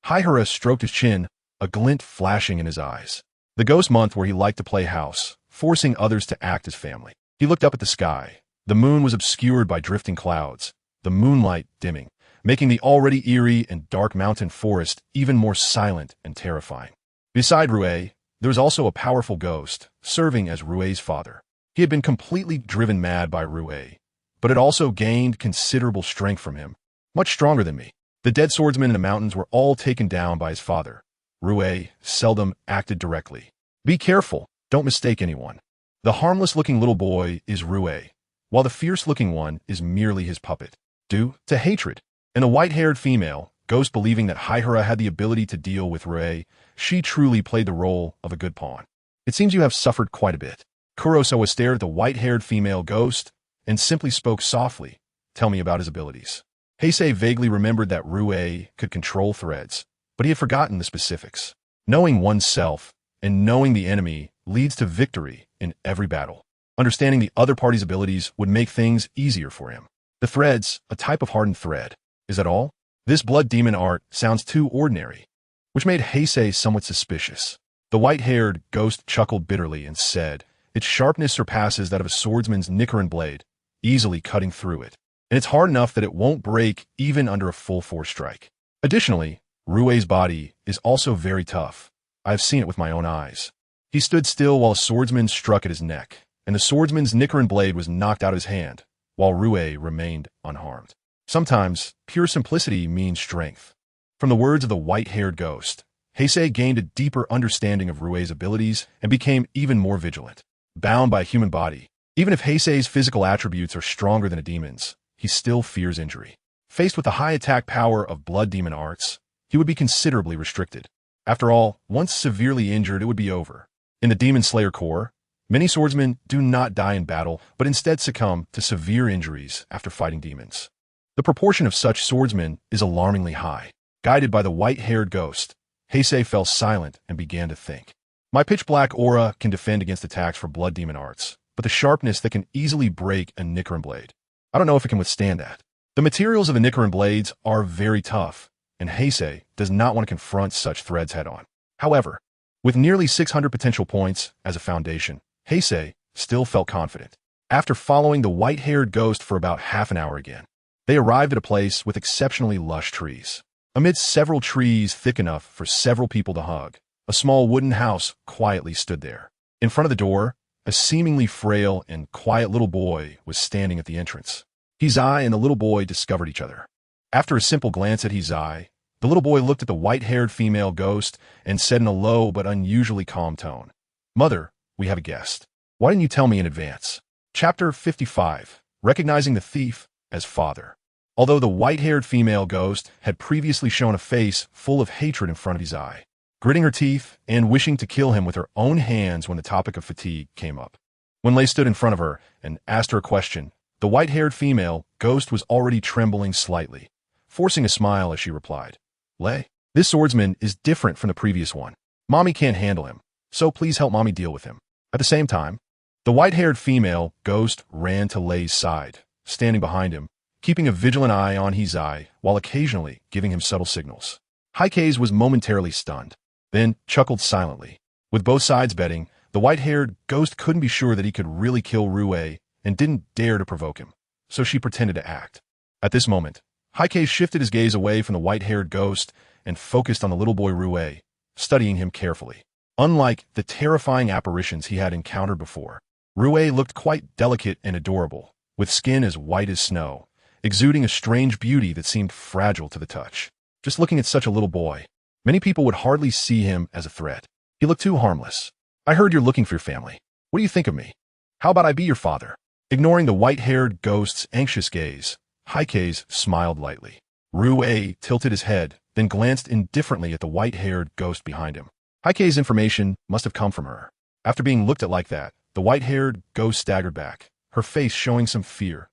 Haihara stroked his chin, a glint flashing in his eyes. The ghost month where he liked to play house, forcing others to act as family. He looked up at the sky. The moon was obscured by drifting clouds, the moonlight dimming, making the already eerie and dark mountain forest even more silent and terrifying. Beside Rue, there was also a powerful ghost, serving as Rue's father. He had been completely driven mad by Rue, but had also gained considerable strength from him, much stronger than me. The dead swordsmen in the mountains were all taken down by his father. Rue seldom acted directly. Be careful, don't mistake anyone. The harmless-looking little boy is Rue, while the fierce-looking one is merely his puppet, due to hatred. And the white-haired female, ghost believing that Haihara had the ability to deal with Rue, she truly played the role of a good pawn. It seems you have suffered quite a bit. Kurosawa stared at the white-haired female ghost and simply spoke softly. Tell me about his abilities. Heisei vaguely remembered that Rue could control threads, but he had forgotten the specifics. Knowing oneself and knowing the enemy leads to victory in every battle. Understanding the other party's abilities would make things easier for him. The threads, a type of hardened thread. Is that all? This blood demon art sounds too ordinary, which made Heisei somewhat suspicious. The white-haired ghost chuckled bitterly and said, its sharpness surpasses that of a swordsman's Nicaran blade, easily cutting through it. And it's hard enough that it won't break even under a full-force strike. Additionally, Rue's body is also very tough. I've seen it with my own eyes. He stood still while a swordsman struck at his neck, and the swordsman's Nicaran blade was knocked out of his hand, while Rue remained unharmed. Sometimes, pure simplicity means strength. From the words of the white-haired ghost, Heisei gained a deeper understanding of Rue's abilities and became even more vigilant. Bound by a human body, even if Heisei's physical attributes are stronger than a demon's, he still fears injury. Faced with the high attack power of blood demon arts, he would be considerably restricted. After all, once severely injured, it would be over. In the Demon Slayer Corps, many swordsmen do not die in battle, but instead succumb to severe injuries after fighting demons. The proportion of such swordsmen is alarmingly high. Guided by the white-haired ghost, Heisei fell silent and began to think. My pitch-black aura can defend against attacks for blood demon arts, but the sharpness that can easily break a Nicaran blade, I don't know if it can withstand that. The materials of the Nicaran blades are very tough, and Heisei does not want to confront such threads head-on. However, with nearly 600 potential points as a foundation, Heisei still felt confident. After following the white-haired ghost for about half an hour again, they arrived at a place with exceptionally lush trees. Amidst several trees thick enough for several people to hug, a small wooden house quietly stood there. In front of the door, a seemingly frail and quiet little boy was standing at the entrance. Heisei and the little boy discovered each other. After a simple glance at Heisei, the little boy looked at the white-haired female ghost and said in a low but unusually calm tone, "Mother, we have a guest. Why didn't you tell me in advance?" Chapter 55, Recognizing the Thief as Father. Although the white-haired female ghost had previously shown a face full of hatred in front of Heisei, gritting her teeth and wishing to kill him with her own hands when the topic of fatigue came up. When Lei stood in front of her and asked her a question, the white-haired female ghost was already trembling slightly, forcing a smile as she replied, "Lei, this swordsman is different from the previous one. Mommy can't handle him, so please help Mommy deal with him." At the same time, the white-haired female ghost ran to Lei's side, standing behind him, keeping a vigilant eye on Heisei while occasionally giving him subtle signals. Heisei was momentarily stunned, then chuckled silently. With both sides betting, the white-haired ghost couldn't be sure that he could really kill Rue and didn't dare to provoke him, so she pretended to act. At this moment, Heisei shifted his gaze away from the white-haired ghost and focused on the little boy Rue, studying him carefully. Unlike the terrifying apparitions he had encountered before, Rue looked quite delicate and adorable, with skin as white as snow, exuding a strange beauty that seemed fragile to the touch. Just looking at such a little boy, many people would hardly see him as a threat. He looked too harmless. "I heard you're looking for your family. What do you think of me? How about I be your father?" Ignoring the white-haired ghost's anxious gaze, Heisei smiled lightly. Rue tilted his head, then glanced indifferently at the white-haired ghost behind him. Heisei's information must have come from her. After being looked at like that, the white-haired ghost staggered back, her face showing some fear.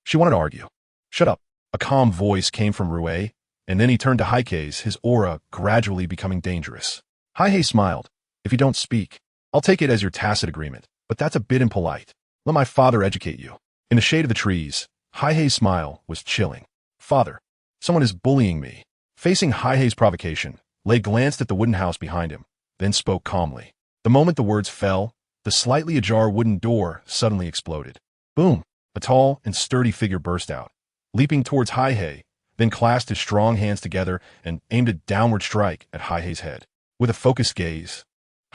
She wanted to argue. "Shut up." A calm voice came from Rue, and then he turned to Heisei, his aura gradually becoming dangerous. Heisei smiled. "If you don't speak, I'll take it as your tacit agreement, but that's a bit impolite. Let my father educate you." In the shade of the trees, Heisei's smile was chilling. "Father, someone is bullying me." Facing Heisei's provocation, Lei glanced at the wooden house behind him, then spoke calmly. The moment the words fell, the slightly ajar wooden door suddenly exploded. Boom! A tall and sturdy figure burst out. Leaping towards Heisei, then clasped his strong hands together and aimed a downward strike at Heisei's head. With a focused gaze,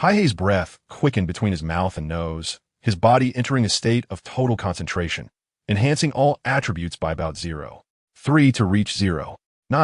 Heisei's breath quickened between his mouth and nose, his body entering a state of total concentration, enhancing all attributes by about 0.3 to reach 0.9.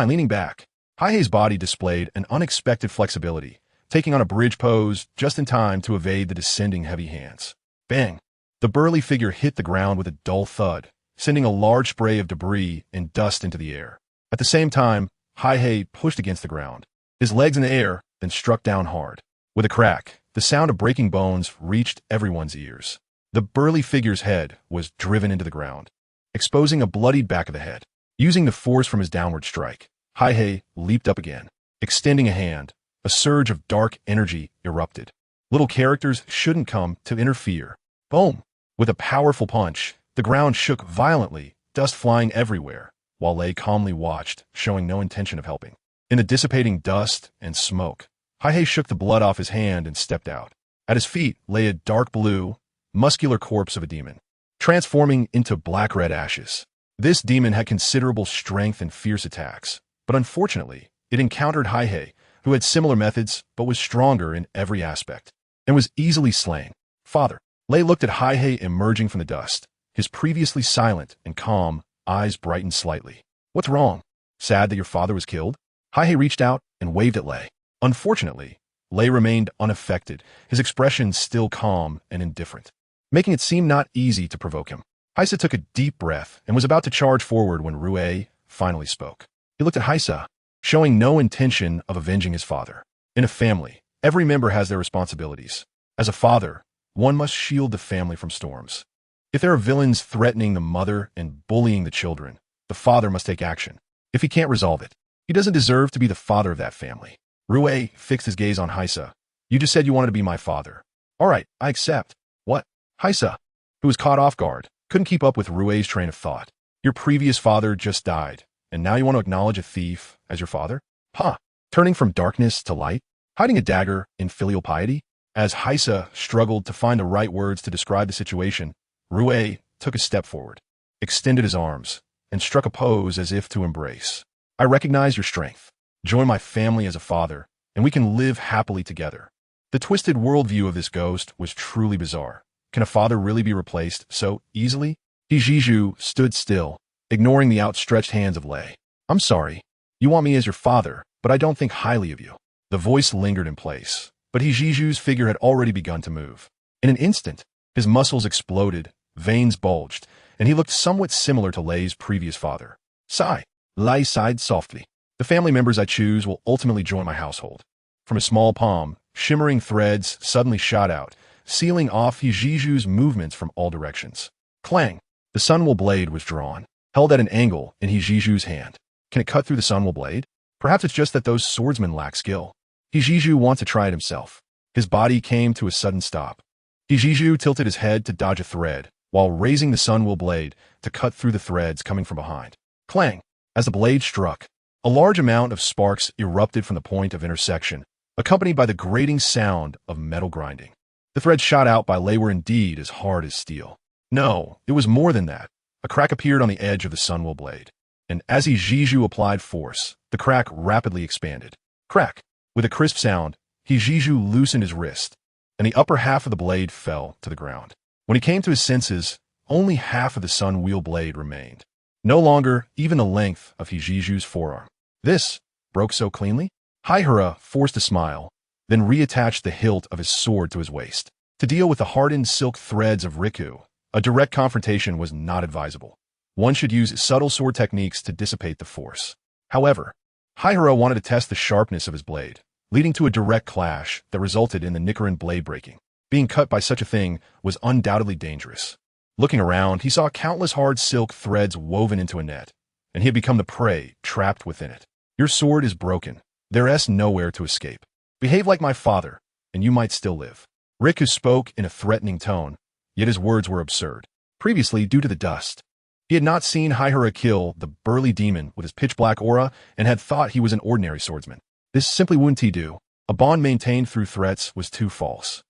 Leaning back, Heisei's body displayed an unexpected flexibility, taking on a bridge pose just in time to evade the descending heavy hands. Bang! The burly figure hit the ground with a dull thud, sending a large spray of debris and dust into the air. At the same time, Heisei pushed against the ground, his legs in the air, then struck down hard. With a crack, the sound of breaking bones reached everyone's ears. The burly figure's head was driven into the ground, exposing a bloodied back of the head. Using the force from his downward strike, Heisei leaped up again. Extending a hand, a surge of dark energy erupted. Little characters shouldn't come to interfere. Boom! With a powerful punch, the ground shook violently, dust flying everywhere, while Lei calmly watched, showing no intention of helping. In the dissipating dust and smoke, Heisei shook the blood off his hand and stepped out. At his feet lay a dark blue, muscular corpse of a demon, transforming into black-red ashes. This demon had considerable strength and fierce attacks, but unfortunately, it encountered Heisei, who had similar methods but was stronger in every aspect, and was easily slain. Father. Lei looked at Heisei emerging from the dust, his previously silent and calm eyes brightened slightly. What's wrong? Sad that your father was killed? Heisei reached out and waved at Lei. Unfortunately, Lei remained unaffected, his expression still calm and indifferent, making it seem not easy to provoke him. Heisei took a deep breath and was about to charge forward when Rue finally spoke. He looked at Heisei, showing no intention of avenging his father. In a family, every member has their responsibilities. As a father, one must shield the family from storms. If there are villains threatening the mother and bullying the children, the father must take action. If he can't resolve it, he doesn't deserve to be the father of that family. Rue fixed his gaze on Heisei. You just said you wanted to be my father. All right, I accept. What? Heisei, who was caught off guard, couldn't keep up with Rue's train of thought. Your previous father just died, and now you want to acknowledge a thief as your father? Huh. Turning from darkness to light? Hiding a dagger in filial piety? As Heisei struggled to find the right words to describe the situation, Rue took a step forward, extended his arms, and struck a pose as if to embrace. I recognize your strength. Join my family as a father, and we can live happily together. The twisted worldview of this ghost was truly bizarre. Can a father really be replaced so easily? Hijiju stood still, ignoring the outstretched hands of Lei. I'm sorry. You want me as your father, but I don't think highly of you. The voice lingered in place, but Hijiju's figure had already begun to move. In an instant, his muscles exploded, veins bulged, and he looked somewhat similar to Lei's previous father. Sigh. Lei sighed softly. The family members I choose will ultimately join my household. From a small palm, shimmering threads suddenly shot out, sealing off Hijiju's movements from all directions. Clang! The sunwheel blade was drawn, held at an angle in Hijiju's hand. Can it cut through the sunwheel blade? Perhaps it's just that those swordsmen lack skill. Hijiju wants to try it himself. His body came to a sudden stop. Hijiju tilted his head to dodge a thread, while raising the sunwheel blade to cut through the threads coming from behind. Clang! As the blade struck, a large amount of sparks erupted from the point of intersection, accompanied by the grating sound of metal grinding. The threads shot out by Lei were indeed as hard as steel. No, it was more than that. A crack appeared on the edge of the sunwheel blade, and as Hijiju applied force, the crack rapidly expanded. Crack! With a crisp sound, Hijiju loosened his wrist, and the upper half of the blade fell to the ground. When he came to his senses, only half of the sunwheel blade remained. No longer even the length of Hijiju's forearm. This broke so cleanly? Haihara forced a smile, then reattached the hilt of his sword to his waist. To deal with the hardened silk threads of Riku, a direct confrontation was not advisable. One should use subtle sword techniques to dissipate the force. However, Haihara wanted to test the sharpness of his blade, leading to a direct clash that resulted in the Nichiren blade breaking. Being cut by such a thing was undoubtedly dangerous. Looking around, he saw countless hard silk threads woven into a net, and he had become the prey trapped within it. Your sword is broken. There is nowhere to escape. Behave like my father, and you might still live. Riku spoke in a threatening tone, yet his words were absurd. Previously, due to the dust, he had not seen Haihara kill the burly demon with his pitch-black aura and had thought he was an ordinary swordsman. This simply wouldn't he do. A bond maintained through threats was too false.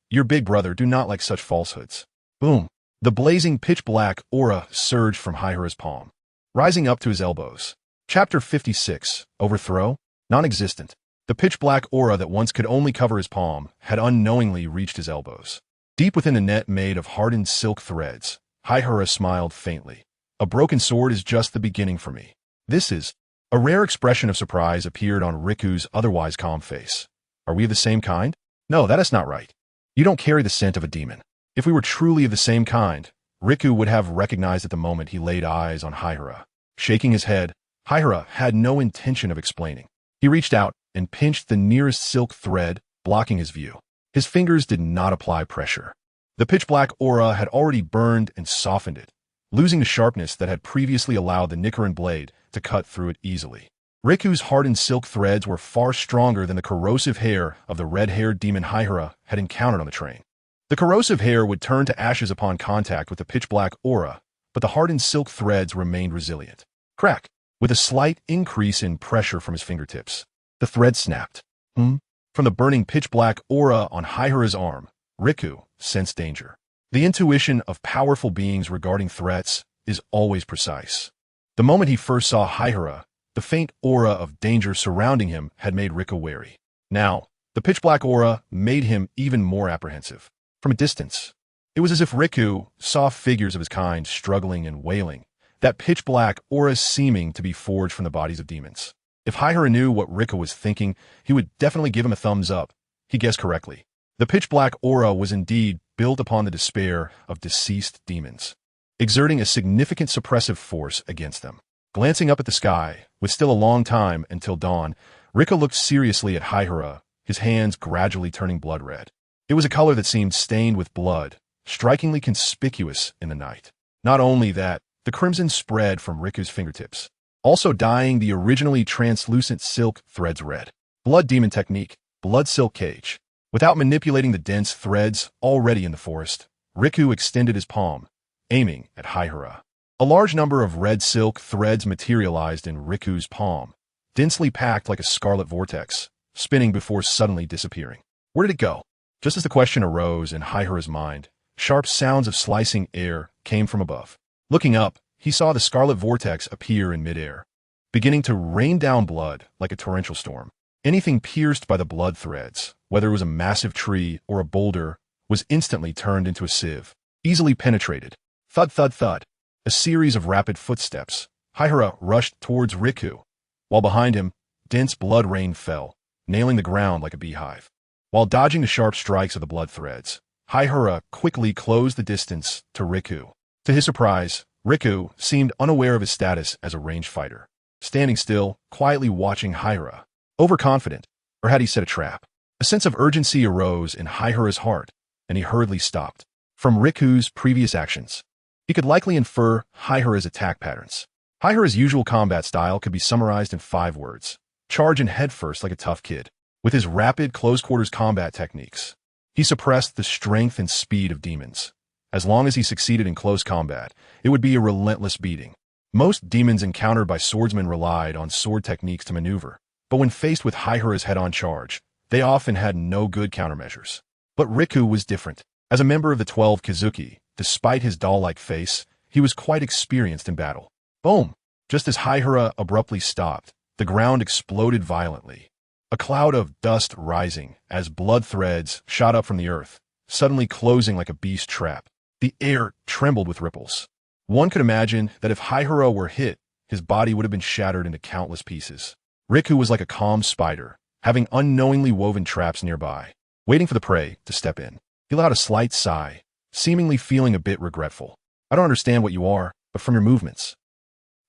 Your big brother, do not like such falsehoods. Boom. The blazing pitch-black aura surged from Haihara's palm, rising up to his elbows. Chapter 56. Overthrow? Non-existent. The pitch-black aura that once could only cover his palm had unknowingly reached his elbows. Deep within the net made of hardened silk threads, Haihara smiled faintly. A broken sword is just the beginning for me. This is... A rare expression of surprise appeared on Riku's otherwise calm face. Are we of the same kind? No, that is not right. You don't carry the scent of a demon. If we were truly of the same kind, Riku would have recognized at the moment he laid eyes on Haihara. Shaking his head, Haihara had no intention of explaining. He reached out and pinched the nearest silk thread, blocking his view. His fingers did not apply pressure. The pitch-black aura had already burned and softened it, losing the sharpness that had previously allowed the Nichiren blade to cut through it easily. Riku's hardened silk threads were far stronger than the corrosive hair of the red-haired demon Haihara had encountered on the train. The corrosive hair would turn to ashes upon contact with the pitch-black aura, but the hardened silk threads remained resilient. Crack! With a slight increase in pressure from his fingertips, the thread snapped. From the burning pitch-black aura on Haihara's arm, Riku sensed danger. The intuition of powerful beings regarding threats is always precise. The moment he first saw Haihara, the faint aura of danger surrounding him had made Riku wary. Now, the pitch-black aura made him even more apprehensive. From a distance, it was as if Riku saw figures of his kind struggling and wailing, that pitch-black aura seeming to be forged from the bodies of demons. If Haihara knew what Riku was thinking, he would definitely give him a thumbs up. He guessed correctly. The pitch-black aura was indeed built upon the despair of deceased demons, exerting a significant suppressive force against them. Glancing up at the sky, with still a long time until dawn, Riku looked seriously at Haihara, his hands gradually turning blood red. It was a color that seemed stained with blood, strikingly conspicuous in the night. Not only that, the crimson spread from Riku's fingertips, also dyeing the originally translucent silk threads red. Blood demon technique, blood silk cage. Without manipulating the dense threads already in the forest, Riku extended his palm, aiming at Haihara. A large number of red silk threads materialized in Riku's palm, densely packed like a scarlet vortex, spinning before suddenly disappearing. Where did it go? Just as the question arose in Haihara's mind, sharp sounds of slicing air came from above. Looking up, he saw the scarlet vortex appear in midair, beginning to rain down blood like a torrential storm. Anything pierced by the blood threads, whether it was a massive tree or a boulder, was instantly turned into a sieve, easily penetrated. Thud, thud, thud. A series of rapid footsteps. Haihara rushed towards Riku, while behind him, dense blood rain fell, nailing the ground like a beehive. While dodging the sharp strikes of the blood threads, Haihara quickly closed the distance to Riku. To his surprise, Riku seemed unaware of his status as a ranged fighter, standing still, quietly watching Haihara. Overconfident, or had he set a trap? A sense of urgency arose in Haihara's heart, and he hurriedly stopped. From Riku's previous actions, he could likely infer Haihara's attack patterns. Haihara's usual combat style could be summarized in 5 words. Charge in headfirst like a tough kid. With his rapid close-quarters combat techniques, he suppressed the strength and speed of demons. As long as he succeeded in close combat, it would be a relentless beating. Most demons encountered by swordsmen relied on sword techniques to maneuver, but when faced with Haihara's head-on charge, they often had no good countermeasures. But Riku was different. As a member of the 12 Kizuki, despite his doll-like face, he was quite experienced in battle. Boom! Just as Haihara abruptly stopped, the ground exploded violently. A cloud of dust rising as blood threads shot up from the earth, suddenly closing like a beast trap. The air trembled with ripples. One could imagine that if Haihara were hit, his body would have been shattered into countless pieces. Riku was like a calm spider, having unknowingly woven traps nearby, waiting for the prey to step in. He let out a slight sigh, seemingly feeling a bit regretful. I don't understand what you are, but from your movements,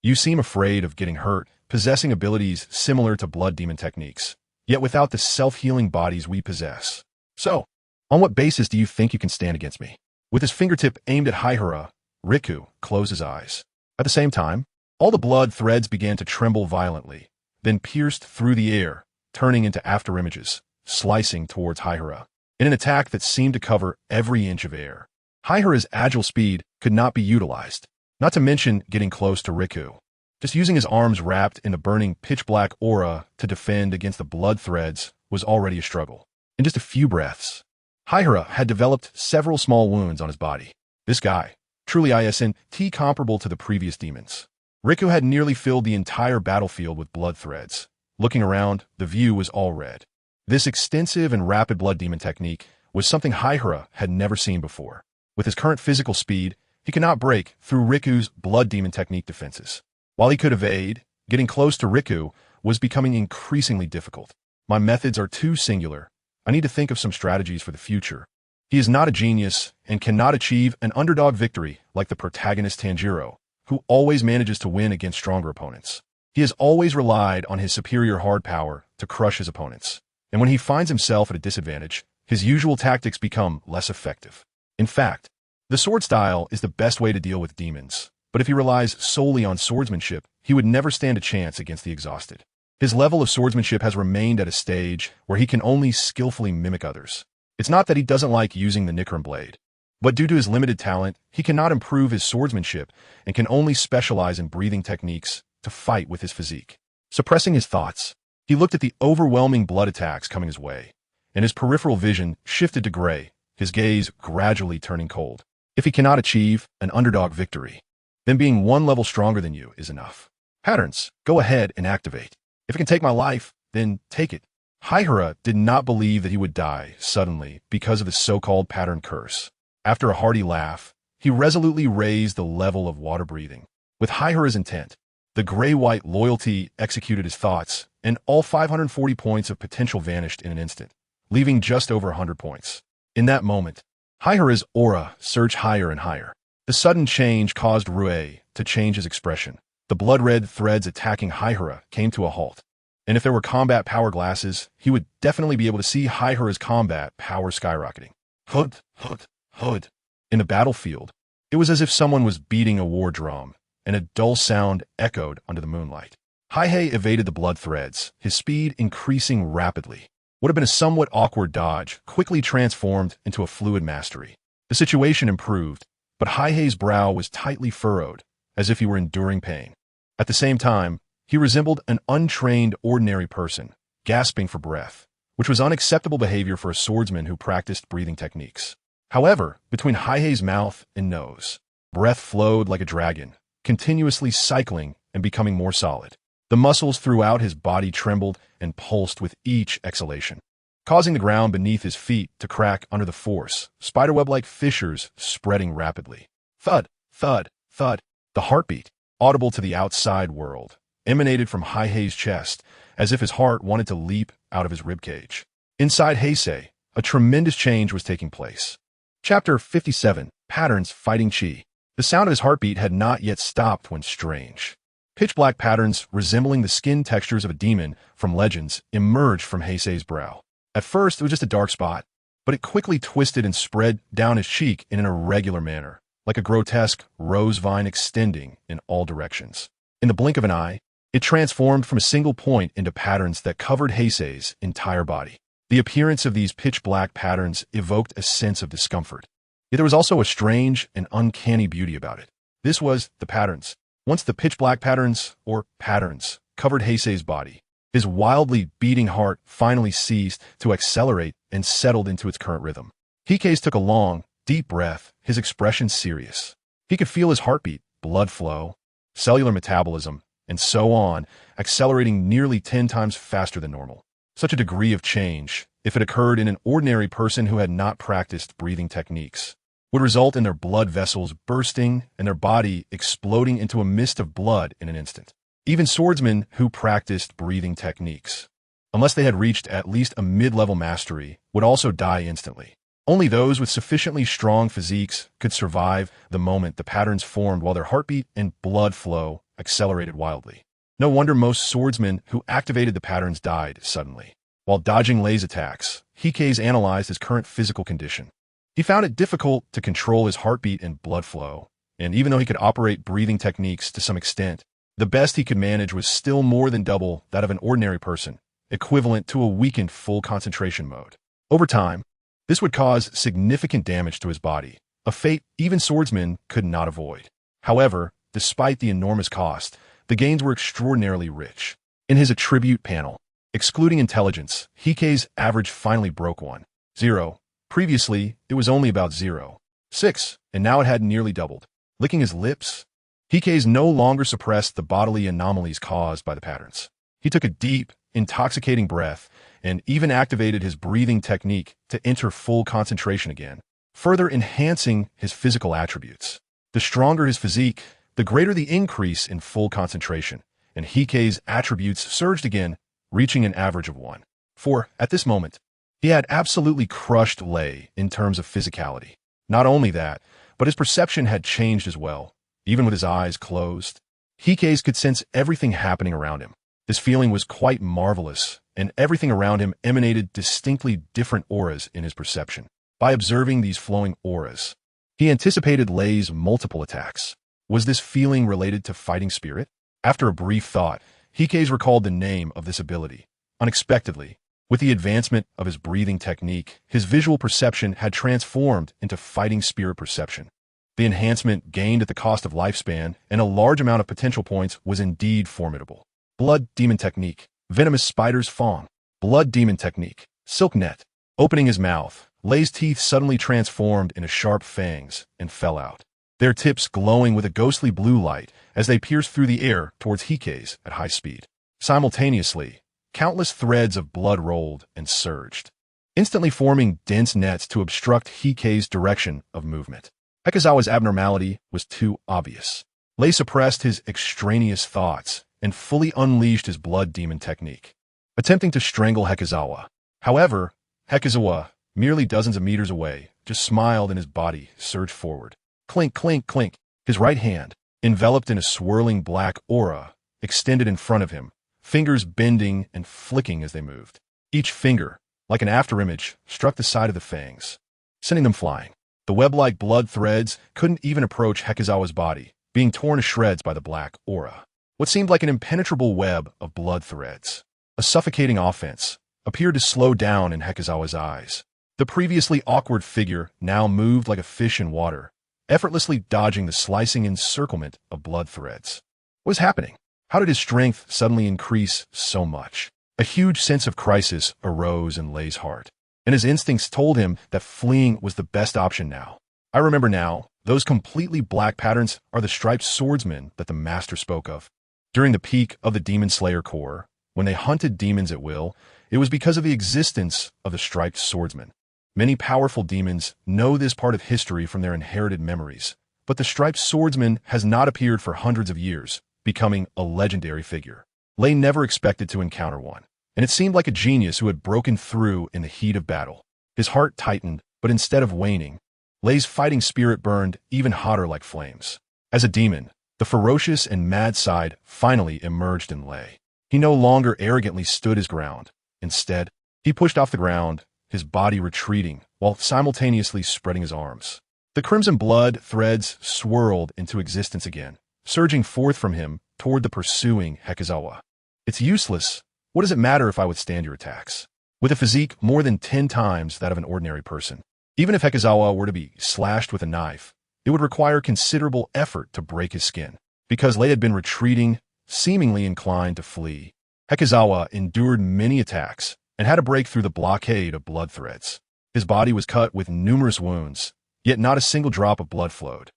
you seem afraid of getting hurt, possessing abilities similar to blood demon techniques, yet without the self-healing bodies we possess. So, on what basis do you think you can stand against me? With his fingertip aimed at Haihara, Riku closed his eyes. At the same time, all the blood threads began to tremble violently, then pierced through the air, turning into afterimages, slicing towards Haihara, in an attack that seemed to cover every inch of air. Haihara's agile speed could not be utilized, not to mention getting close to Riku. Just using his arms wrapped in the burning pitch-black aura to defend against the blood threads was already a struggle. In just a few breaths, Haihara had developed several small wounds on his body. This guy, truly isn't comparable to the previous demons. Riku had nearly filled the entire battlefield with blood threads. Looking around, the view was all red. This extensive and rapid blood demon technique was something Haihara had never seen before. With his current physical speed, he could not break through Riku's blood demon technique defenses. While he could evade, getting close to Riku was becoming increasingly difficult. My methods are too singular. I need to think of some strategies for the future. He is not a genius and cannot achieve an underdog victory like the protagonist Tanjiro, who always manages to win against stronger opponents. He has always relied on his superior hard power to crush his opponents, and when he finds himself at a disadvantage, his usual tactics become less effective. In fact, the sword style is the best way to deal with demons, but if he relies solely on swordsmanship, he would never stand a chance against the exhausted. His level of swordsmanship has remained at a stage where he can only skillfully mimic others. It's not that he doesn't like using the Nichiren blade, but due to his limited talent, he cannot improve his swordsmanship and can only specialize in breathing techniques to fight with his physique. Suppressing his thoughts, he looked at the overwhelming blood attacks coming his way, and his peripheral vision shifted to gray, his gaze gradually turning cold. If he cannot achieve an underdog victory, then being one level stronger than you is enough. Patterns, go ahead and activate. If it can take my life, then take it. Haihara did not believe that he would die suddenly because of his so-called pattern curse. After a hearty laugh, he resolutely raised the level of water breathing. With Haihara's intent, the gray-white loyalty executed his thoughts, and all 540 points of potential vanished in an instant, leaving just over 100 points. In that moment, Haihara's aura surged higher and higher. The sudden change caused Rue to change his expression. The blood-red threads attacking Haihara came to a halt, and if there were combat power glasses, he would definitely be able to see Haihara's combat power skyrocketing. Hood, hood, hood. In the battlefield, it was as if someone was beating a war drum, and a dull sound echoed under the moonlight. Heisei evaded the blood threads, his speed increasing rapidly. What had been a somewhat awkward dodge quickly transformed into a fluid mastery. The situation improved, but Heisei's brow was tightly furrowed, as if he were enduring pain. At the same time, he resembled an untrained ordinary person, gasping for breath, which was unacceptable behavior for a swordsman who practiced breathing techniques. However, between Heisei's mouth and nose, breath flowed like a dragon, continuously cycling and becoming more solid. The muscles throughout his body trembled and pulsed with each exhalation, causing the ground beneath his feet to crack under the force, spiderweb-like fissures spreading rapidly. Thud, thud, thud. The heartbeat, audible to the outside world, emanated from Heisei's chest, as if his heart wanted to leap out of his ribcage. Inside Heisei, a tremendous change was taking place. Chapter 57, Patterns Fighting Chi. The sound of his heartbeat had not yet stopped when strange, pitch-black patterns resembling the skin textures of a demon from legends emerged from Heisei's brow. At first, it was just a dark spot, but it quickly twisted and spread down his cheek in an irregular manner, like a grotesque rose vine extending in all directions. In the blink of an eye, it transformed from a single point into patterns that covered Heisei's entire body. The appearance of these pitch-black patterns evoked a sense of discomfort. Yet there was also a strange and uncanny beauty about it. This was the patterns. Once the pitch-black patterns, or patterns, covered Heisei's body, his wildly beating heart finally ceased to accelerate and settled into its current rhythm. Heisei took a long, deep breath, his expression serious. He could feel his heartbeat, blood flow, cellular metabolism, and so on, accelerating nearly 10 times faster than normal. Such a degree of change, if it occurred in an ordinary person who had not practiced breathing techniques, would result in their blood vessels bursting and their body exploding into a mist of blood in an instant. Even swordsmen who practiced breathing techniques, unless they had reached at least a mid-level mastery, would also die instantly. Only those with sufficiently strong physiques could survive the moment the patterns formed while their heartbeat and blood flow accelerated wildly. No wonder most swordsmen who activated the patterns died suddenly. While dodging Lei's attacks, Heisei analyzed his current physical condition. He found it difficult to control his heartbeat and blood flow, and even though he could operate breathing techniques to some extent, the best he could manage was still more than double that of an ordinary person, equivalent to a weakened full concentration mode. Over time, this would cause significant damage to his body, a fate even swordsmen could not avoid. However, despite the enormous cost, the gains were extraordinarily rich. In his attribute panel, excluding intelligence, Heisei's average finally broke 1.0. Previously, it was only about 0.6, and now it had nearly doubled. Licking his lips, Heisei no longer suppressed the bodily anomalies caused by the patterns. He took a deep, intoxicating breath and even activated his breathing technique to enter full concentration again, further enhancing his physical attributes. The stronger his physique, the greater the increase in full concentration, and Heisei's attributes surged again, reaching an average of 1. For, at this moment, he had absolutely crushed Lei in terms of physicality. Not only that, but his perception had changed as well. Even with his eyes closed, Heisei could sense everything happening around him. This feeling was quite marvelous, and everything around him emanated distinctly different auras in his perception. By observing these flowing auras, he anticipated Lei's multiple attacks. Was this feeling related to fighting spirit? After a brief thought, Heisei recalled the name of this ability. Unexpectedly, with the advancement of his breathing technique, his visual perception had transformed into fighting spirit perception. The enhancement gained at the cost of lifespan and a large amount of potential points was indeed formidable. Blood Demon Technique, Venomous Spider's Fang. Blood Demon Technique, Silk Net. Opening his mouth, Lei's teeth suddenly transformed into sharp fangs and fell out, their tips glowing with a ghostly blue light as they pierced through the air towards Heisei at high speed. Simultaneously, countless threads of blood rolled and surged, instantly forming dense nets to obstruct Heisei's direction of movement. Hekizawa's abnormality was too obvious. Lei suppressed his extraneous thoughts and fully unleashed his blood demon technique, attempting to strangle Hekizawa. However, Hekizawa, merely dozens of meters away, just smiled and his body surged forward. Clink, clink, clink. His right hand, enveloped in a swirling black aura, extended in front of him, fingers bending and flicking as they moved. Each finger, like an afterimage, struck the side of the fangs, sending them flying. The web-like blood threads couldn't even approach Hekizawa's body, being torn to shreds by the black aura. What seemed like an impenetrable web of blood threads, a suffocating offense, appeared to slow down in Hekizawa's eyes. The previously awkward figure now moved like a fish in water, effortlessly dodging the slicing encirclement of blood threads. What was happening? How did his strength suddenly increase so much? A huge sense of crisis arose in Lei's heart, and his instincts told him that fleeing was the best option now. I remember now, those completely black patterns are the striped swordsmen that the master spoke of. During the peak of the Demon Slayer Corps, when they hunted demons at will, it was because of the existence of the striped swordsman. Many powerful demons know this part of history from their inherited memories, but the striped swordsman has not appeared for hundreds of years, becoming a legendary figure. Lei never expected to encounter one, and it seemed like a genius who had broken through in the heat of battle. His heart tightened, but instead of waning, Lei's fighting spirit burned even hotter like flames. As a demon, the ferocious and mad side finally emerged in Lei. He no longer arrogantly stood his ground. Instead, he pushed off the ground, his body retreating, while simultaneously spreading his arms. The crimson blood threads swirled into existence again, surging forth from him toward the pursuing Hekizawa. It's useless. What does it matter if I withstand your attacks? With a physique more than 10 times that of an ordinary person, even if Hekizawa were to be slashed with a knife, it would require considerable effort to break his skin. Because Lei had been retreating, seemingly inclined to flee, Hekizawa endured many attacks and had to break through the blockade of blood threads. His body was cut with numerous wounds, yet not a single drop of blood flowed.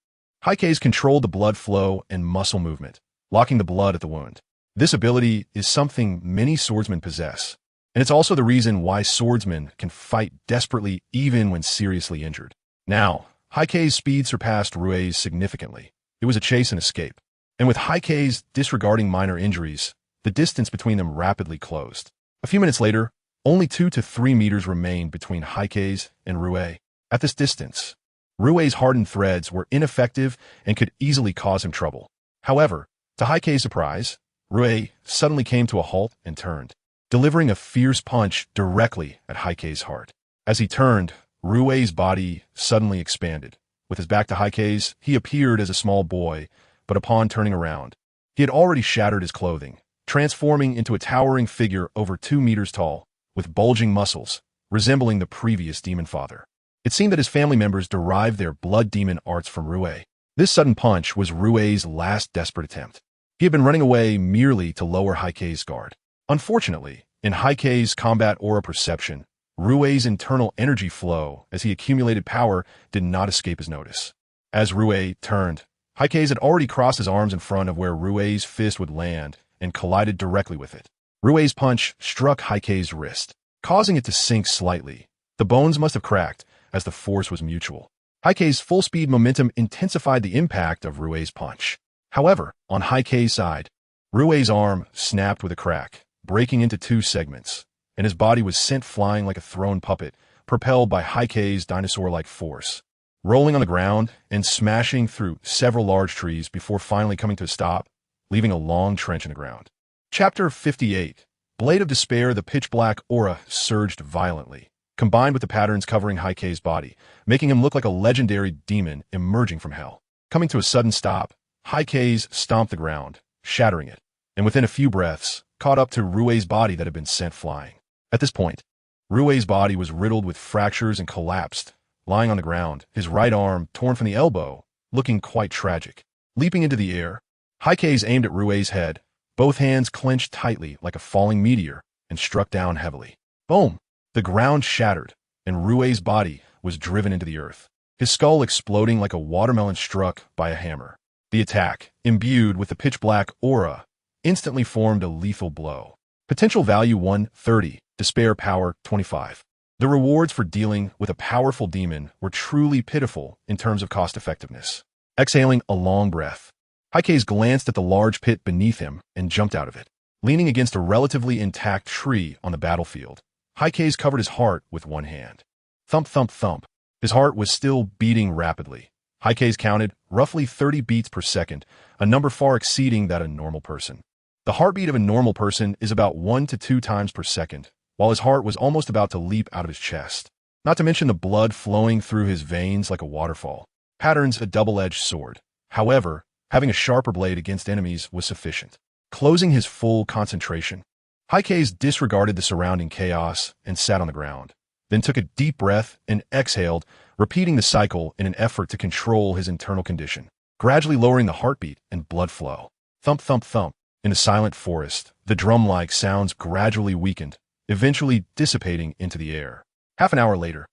Heisei controlled the blood flow and muscle movement, locking the blood at the wound. This ability is something many swordsmen possess, and it's also the reason why swordsmen can fight desperately even when seriously injured. Now, Heisei's speed surpassed Ruei's significantly. It was a chase and escape, and with Heisei's disregarding minor injuries, the distance between them rapidly closed. A few minutes later, only 2 to 3 meters remained between Heisei and Ruei. At this distance, Ruei's hardened threads were ineffective and could easily cause him trouble. However, to Heisei's surprise, Ruei suddenly came to a halt and turned, delivering a fierce punch directly at Heisei's heart. As he turned, Ruei's body suddenly expanded. With his back to Heisei's, he appeared as a small boy, but upon turning around, he had already shattered his clothing, transforming into a towering figure over 2 meters tall, with bulging muscles, resembling the previous demon father. It seemed that his family members derived their blood demon arts from Ruei. This sudden punch was Ruei's last desperate attempt. He had been running away merely to lower Heisei's guard. Unfortunately, in Heisei's combat aura perception, Ruei's internal energy flow as he accumulated power did not escape his notice. As Ruei turned, Heisei had already crossed his arms in front of where Ruei's fist would land and collided directly with it. Ruei's punch struck Heisei's wrist, causing it to sink slightly. The bones must have cracked, as the force was mutual. Heisei's full-speed momentum intensified the impact of Ruei's punch. However, on Heisei's side, Ruei's arm snapped with a crack, breaking into two segments, and his body was sent flying like a thrown puppet, propelled by Heisei's dinosaur-like force, rolling on the ground and smashing through several large trees before finally coming to a stop, leaving a long trench in the ground. Chapter 58. Blade of Despair. The pitch-black aura surged violently, combined with the patterns covering Heisei's body, making him look like a legendary demon emerging from hell. Coming to a sudden stop, Heisei stomped the ground, shattering it, and within a few breaths, caught up to Ruei's body that had been sent flying. At this point, Ruei's body was riddled with fractures and collapsed, lying on the ground, his right arm torn from the elbow, looking quite tragic. Leaping into the air, Heisei aimed at Ruei's head, both hands clenched tightly like a falling meteor, and struck down heavily. Boom! The ground shattered, and Ruei's body was driven into the earth, his skull exploding like a watermelon struck by a hammer. The attack, imbued with the pitch-black aura, instantly formed a lethal blow. Potential value 130, despair power 25. The rewards for dealing with a powerful demon were truly pitiful in terms of cost-effectiveness. Exhaling a long breath, Heisei glanced at the large pit beneath him and jumped out of it. Leaning against a relatively intact tree on the battlefield, Heisei covered his heart with one hand. Thump, thump, thump. His heart was still beating rapidly. Heisei counted roughly 30 beats per second, a number far exceeding that of a normal person. The heartbeat of a normal person is about 1 to 2 times per second, while his heart was almost about to leap out of his chest. Not to mention the blood flowing through his veins like a waterfall. Patterns a double-edged sword. However, having a sharper blade against enemies was sufficient. Closing his full concentration, Heisei disregarded the surrounding chaos and sat on the ground, then took a deep breath and exhaled, repeating the cycle in an effort to control his internal condition, gradually lowering the heartbeat and blood flow. Thump, thump, thump. In the silent forest, the drum-like sounds gradually weakened, eventually dissipating into the air. Half an hour later,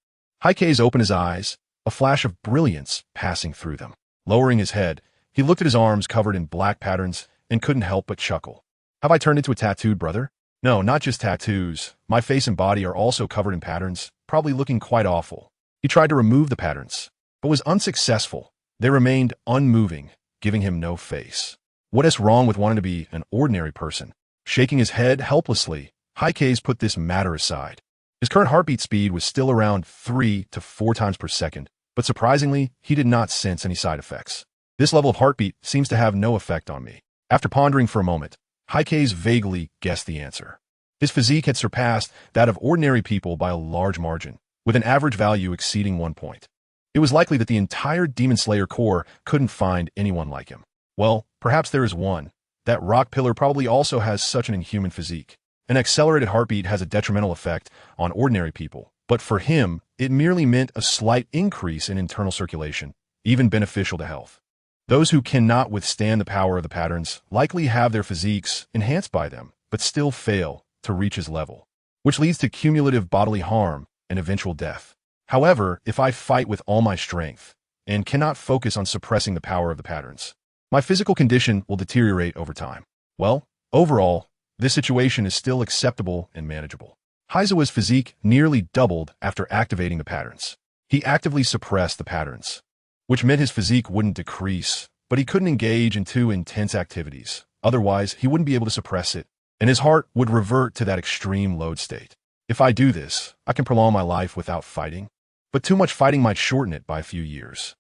Heisei opened his eyes, a flash of brilliance passing through them. Lowering his head, he looked at his arms covered in black patterns and couldn't help but chuckle. Have I turned into a tattooed brother? No, not just tattoos. My face and body are also covered in patterns, probably looking quite awful. He tried to remove the patterns, but was unsuccessful. They remained unmoving, giving him no face. What is wrong with wanting to be an ordinary person? Shaking his head helplessly, Heisei put this matter aside. His current heartbeat speed was still around 3 to 4 times per second, but surprisingly, he did not sense any side effects. This level of heartbeat seems to have no effect on me. After pondering for a moment, Heisei vaguely guessed the answer. His physique had surpassed that of ordinary people by a large margin, with an average value exceeding 1 point. It was likely that the entire Demon Slayer Corps couldn't find anyone like him. Well, perhaps there is one. That rock pillar probably also has such an inhuman physique. An accelerated heartbeat has a detrimental effect on ordinary people, but for him, it merely meant a slight increase in internal circulation, even beneficial to health. Those who cannot withstand the power of the patterns likely have their physiques enhanced by them, but still fail to reach his level, which leads to cumulative bodily harm and eventual death. However, if I fight with all my strength and cannot focus on suppressing the power of the patterns, my physical condition will deteriorate over time. Well, overall, this situation is still acceptable and manageable. Heise's physique nearly doubled after activating the patterns. He actively suppressed the patterns, which meant his physique wouldn't decrease, but he couldn't engage in too intense activities. Otherwise, he wouldn't be able to suppress it, and his heart would revert to that extreme load state. If I do this, I can prolong my life without fighting, but too much fighting might shorten it by a few years.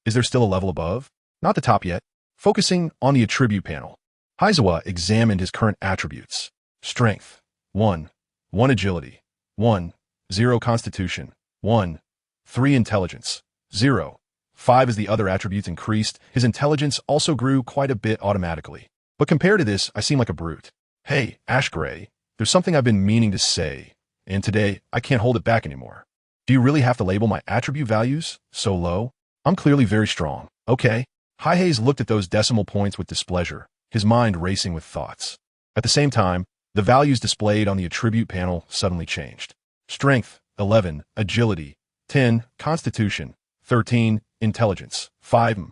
Is there still a level above? Not the top yet. Focusing on the attribute panel, Heisei examined his current attributes. Strength, 1. 1 agility, 1. 0 constitution, 1. 3 intelligence, 0. 5 as the other attributes increased, his intelligence also grew quite a bit automatically. But compared to this, I seem like a brute. Hey, Ash Gray, there's something I've been meaning to say, and today I can't hold it back anymore. Do you really have to label my attribute values so low? I'm clearly very strong. Okay. Heisei looked at those decimal points with displeasure, his mind racing with thoughts. At the same time, the values displayed on the attribute panel suddenly changed. Strength, 11, agility, 10, constitution, 13, intelligence, 5.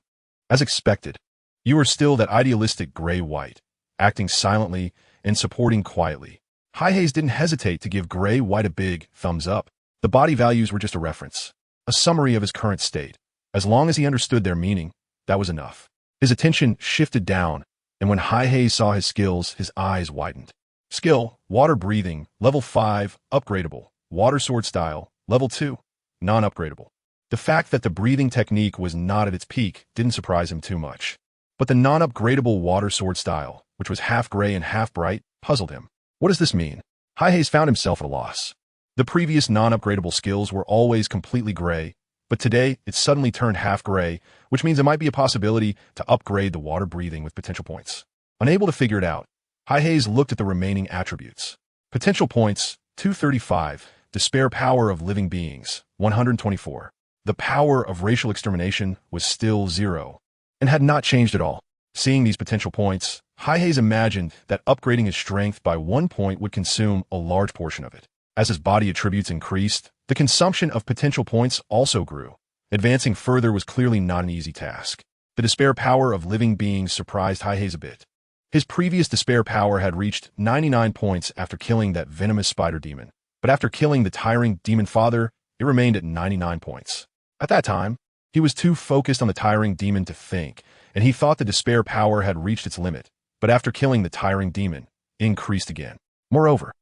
As expected, you are still that idealistic gray-white, acting silently and supporting quietly. Heisei didn't hesitate to give gray-white a big thumbs up. The body values were just a reference, a summary of his current state. As long as he understood their meaning, that was enough. His attention shifted down, and when Heisei saw his skills, his eyes widened. Skill, water breathing, level 5, upgradable. Water sword style, level 2, non-upgradable. The fact that the breathing technique was not at its peak didn't surprise him too much. But the non-upgradable water sword style, which was half gray and half bright, puzzled him. What does this mean? Heisei found himself at a loss. The previous non-upgradable skills were always completely gray, but today it suddenly turned half gray, which means it might be a possibility to upgrade the water breathing with potential points. Unable to figure it out, Heisei looked at the remaining attributes. Potential points, 235. Despair power of living beings, 124. The power of racial extermination was still 0, and had not changed at all. Seeing these potential points, Heisei imagined that upgrading his strength by 1 point would consume a large portion of it. As his body attributes increased, the consumption of potential points also grew. Advancing further was clearly not an easy task. The despair power of living beings surprised Heisei a bit. His previous despair power had reached 99 points after killing that venomous spider demon, but after killing the tiring demon father, it remained at 99 points. At that time, he was too focused on the tiring demon to think, and he thought the despair power had reached its limit, but after killing the tiring demon, it increased again. Moreover,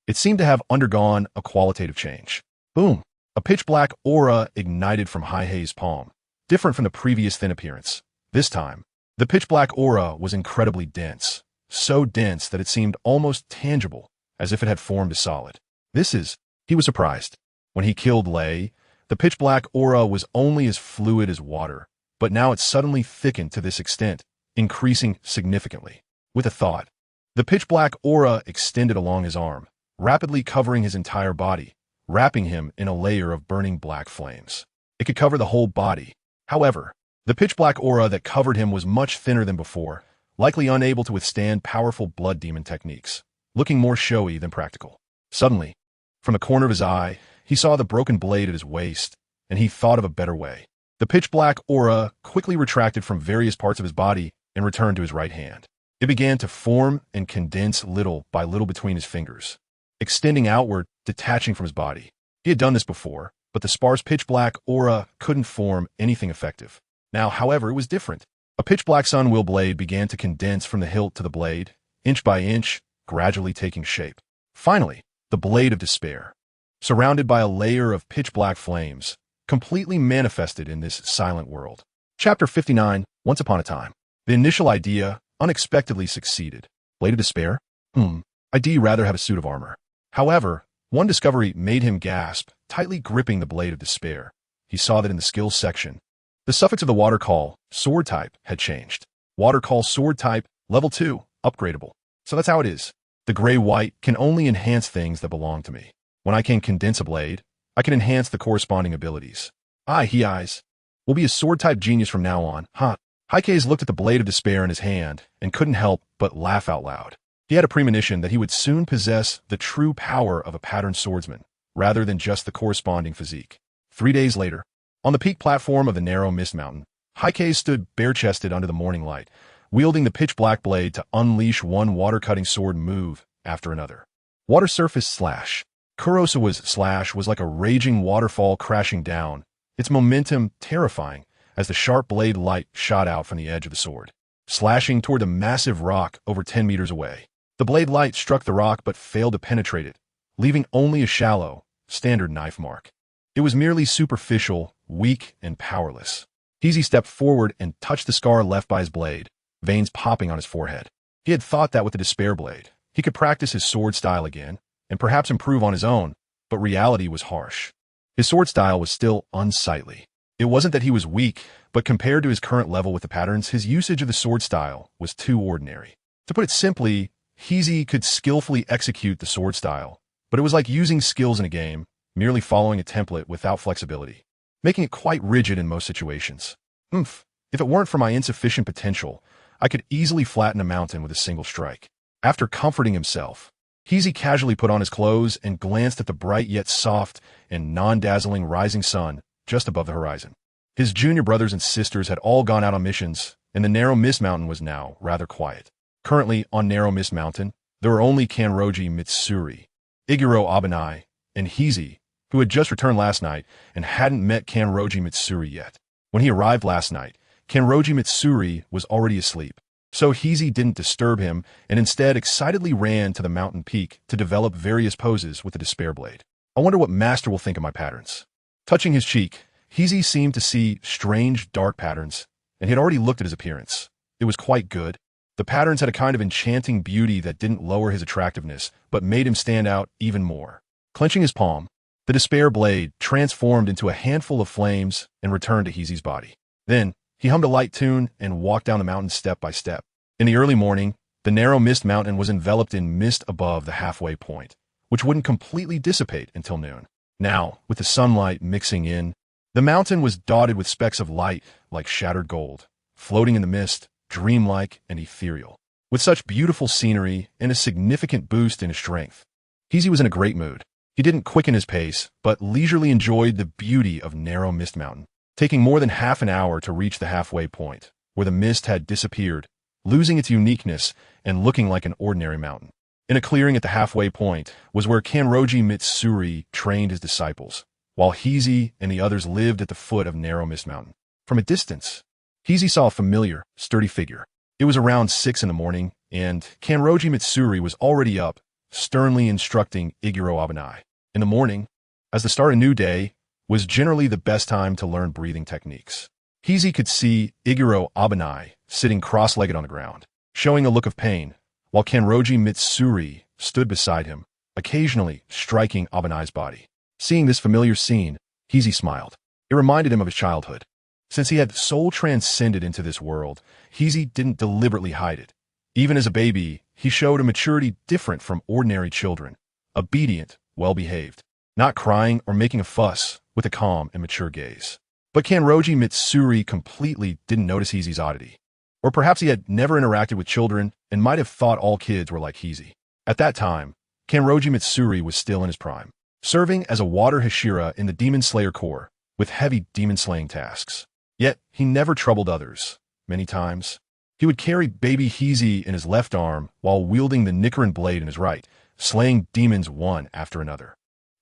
it seemed to have undergone a qualitative change. Boom! A pitch-black aura ignited from Heisei's palm, different from the previous thin appearance. This time, the pitch-black aura was incredibly dense, so dense that it seemed almost tangible, as if it had formed a solid. He was surprised. When he killed Lei, the pitch-black aura was only as fluid as water, but now it suddenly thickened to this extent, increasing significantly. With a thought, the pitch-black aura extended along his arm, rapidly covering his entire body, wrapping him in a layer of burning black flames. It could cover the whole body. However, the pitch-black aura that covered him was much thinner than before, likely unable to withstand powerful blood demon techniques, looking more showy than practical. Suddenly, from the corner of his eye, he saw the broken blade at his waist, and he thought of a better way. The pitch-black aura quickly retracted from various parts of his body and returned to his right hand. It began to form and condense little by little between his fingers, extending outward, detaching from his body. He had done this before, but the sparse pitch-black aura couldn't form anything effective. Now, however, it was different. A pitch-black sun-wheel blade began to condense from the hilt to the blade, inch by inch, gradually taking shape. Finally, the blade of despair, surrounded by a layer of pitch-black flames, completely manifested in this silent world. Chapter 59, Once Upon a Time. The initial idea unexpectedly succeeded. Blade of despair? I'd rather have a suit of armor. However, one discovery made him gasp, tightly gripping the blade of despair. He saw that in the skills section, the suffix of the water call, sword type, had changed. Water call sword type, level 2, upgradable. So that's how it is. The gray-white can only enhance things that belong to me. When I can condense a blade, I can enhance the corresponding abilities. Heisei will be a sword-type genius from now on, huh? Heisei looked at the blade of despair in his hand and couldn't help but laugh out loud. He had a premonition that he would soon possess the true power of a patterned swordsman, rather than just the corresponding physique. 3 days later, on the peak platform of the narrow mist mountain, Heisei stood bare-chested under the morning light, wielding the pitch-black blade to unleash one water-cutting sword move after another. Water surface slash. Kurosawa's slash was like a raging waterfall crashing down, its momentum terrifying as the sharp blade light shot out from the edge of the sword, slashing toward a massive rock over 10 meters away. The blade light struck the rock but failed to penetrate it, leaving only a shallow, standard knife mark. It was merely superficial, weak, and powerless. Heisei stepped forward and touched the scar left by his blade, veins popping on his forehead. He had thought that with the despair blade, he could practice his sword style again, and perhaps improve on his own, but reality was harsh. His sword style was still unsightly. It wasn't that he was weak, but compared to his current level with the patterns, his usage of the sword style was too ordinary. To put it simply, Heisei could skillfully execute the sword style, but it was like using skills in a game, merely following a template without flexibility, making it quite rigid in most situations. If it weren't for my insufficient potential, I could easily flatten a mountain with a single strike. After comforting himself, Heisei casually put on his clothes and glanced at the bright yet soft and non-dazzling rising sun just above the horizon. His junior brothers and sisters had all gone out on missions, and the Narrow Mist Mountain was now rather quiet. Currently, on Narrow Mist Mountain, there were only Kanroji Mitsuri, Iguro Abanai, and Heisei, who had just returned last night and hadn't met Kanroji Mitsuri yet. When he arrived last night, Kanroji Mitsuri was already asleep, so Heisei didn't disturb him and instead excitedly ran to the mountain peak to develop various poses with the despair blade. I wonder what Master will think of my patterns. Touching his cheek, Heisei seemed to see strange dark patterns, and he had already looked at his appearance. It was quite good. The patterns had a kind of enchanting beauty that didn't lower his attractiveness, but made him stand out even more. Clenching his palm, the despair blade transformed into a handful of flames and returned to Heisei's body. Then, he hummed a light tune and walked down the mountain step by step. In the early morning, the Narrow Mist Mountain was enveloped in mist above the halfway point, which wouldn't completely dissipate until noon. Now, with the sunlight mixing in, the mountain was dotted with specks of light like shattered gold, floating in the mist, dreamlike and ethereal. With such beautiful scenery and a significant boost in his strength, Heisei was in a great mood. He didn't quicken his pace, but leisurely enjoyed the beauty of Narrow Mist Mountain, taking more than half an hour to reach the halfway point, where the mist had disappeared, losing its uniqueness and looking like an ordinary mountain. In a clearing at the halfway point was where Kanroji Mitsuri trained his disciples, while Heisei and the others lived at the foot of Narrow Mist Mountain. From a distance, Heisei saw a familiar, sturdy figure. It was around 6 in the morning, and Kanroji Mitsuri was already up, sternly instructing Iguro Abanai. In the morning, as the start of a new day, was generally the best time to learn breathing techniques. Heisei could see Iguro Abanai sitting cross-legged on the ground, showing a look of pain, while Kanroji Mitsuri stood beside him, occasionally striking Abanai's body. Seeing this familiar scene, Heisei smiled. It reminded him of his childhood. Since he had soul transcended into this world, Heisei didn't deliberately hide it. Even as a baby, he showed a maturity different from ordinary children, obedient, well-behaved, not crying or making a fuss, with a calm and mature gaze. But Kanroji Mitsuri completely didn't notice Heisei's oddity. Or perhaps he had never interacted with children and might have thought all kids were like Heisei. At that time, Kanroji Mitsuri was still in his prime, serving as a water Hashira in the Demon Slayer Corps, with heavy demon-slaying tasks. Yet, he never troubled others. Many times, he would carry baby Heisei in his left arm while wielding the Nichiren blade in his right, slaying demons one after another.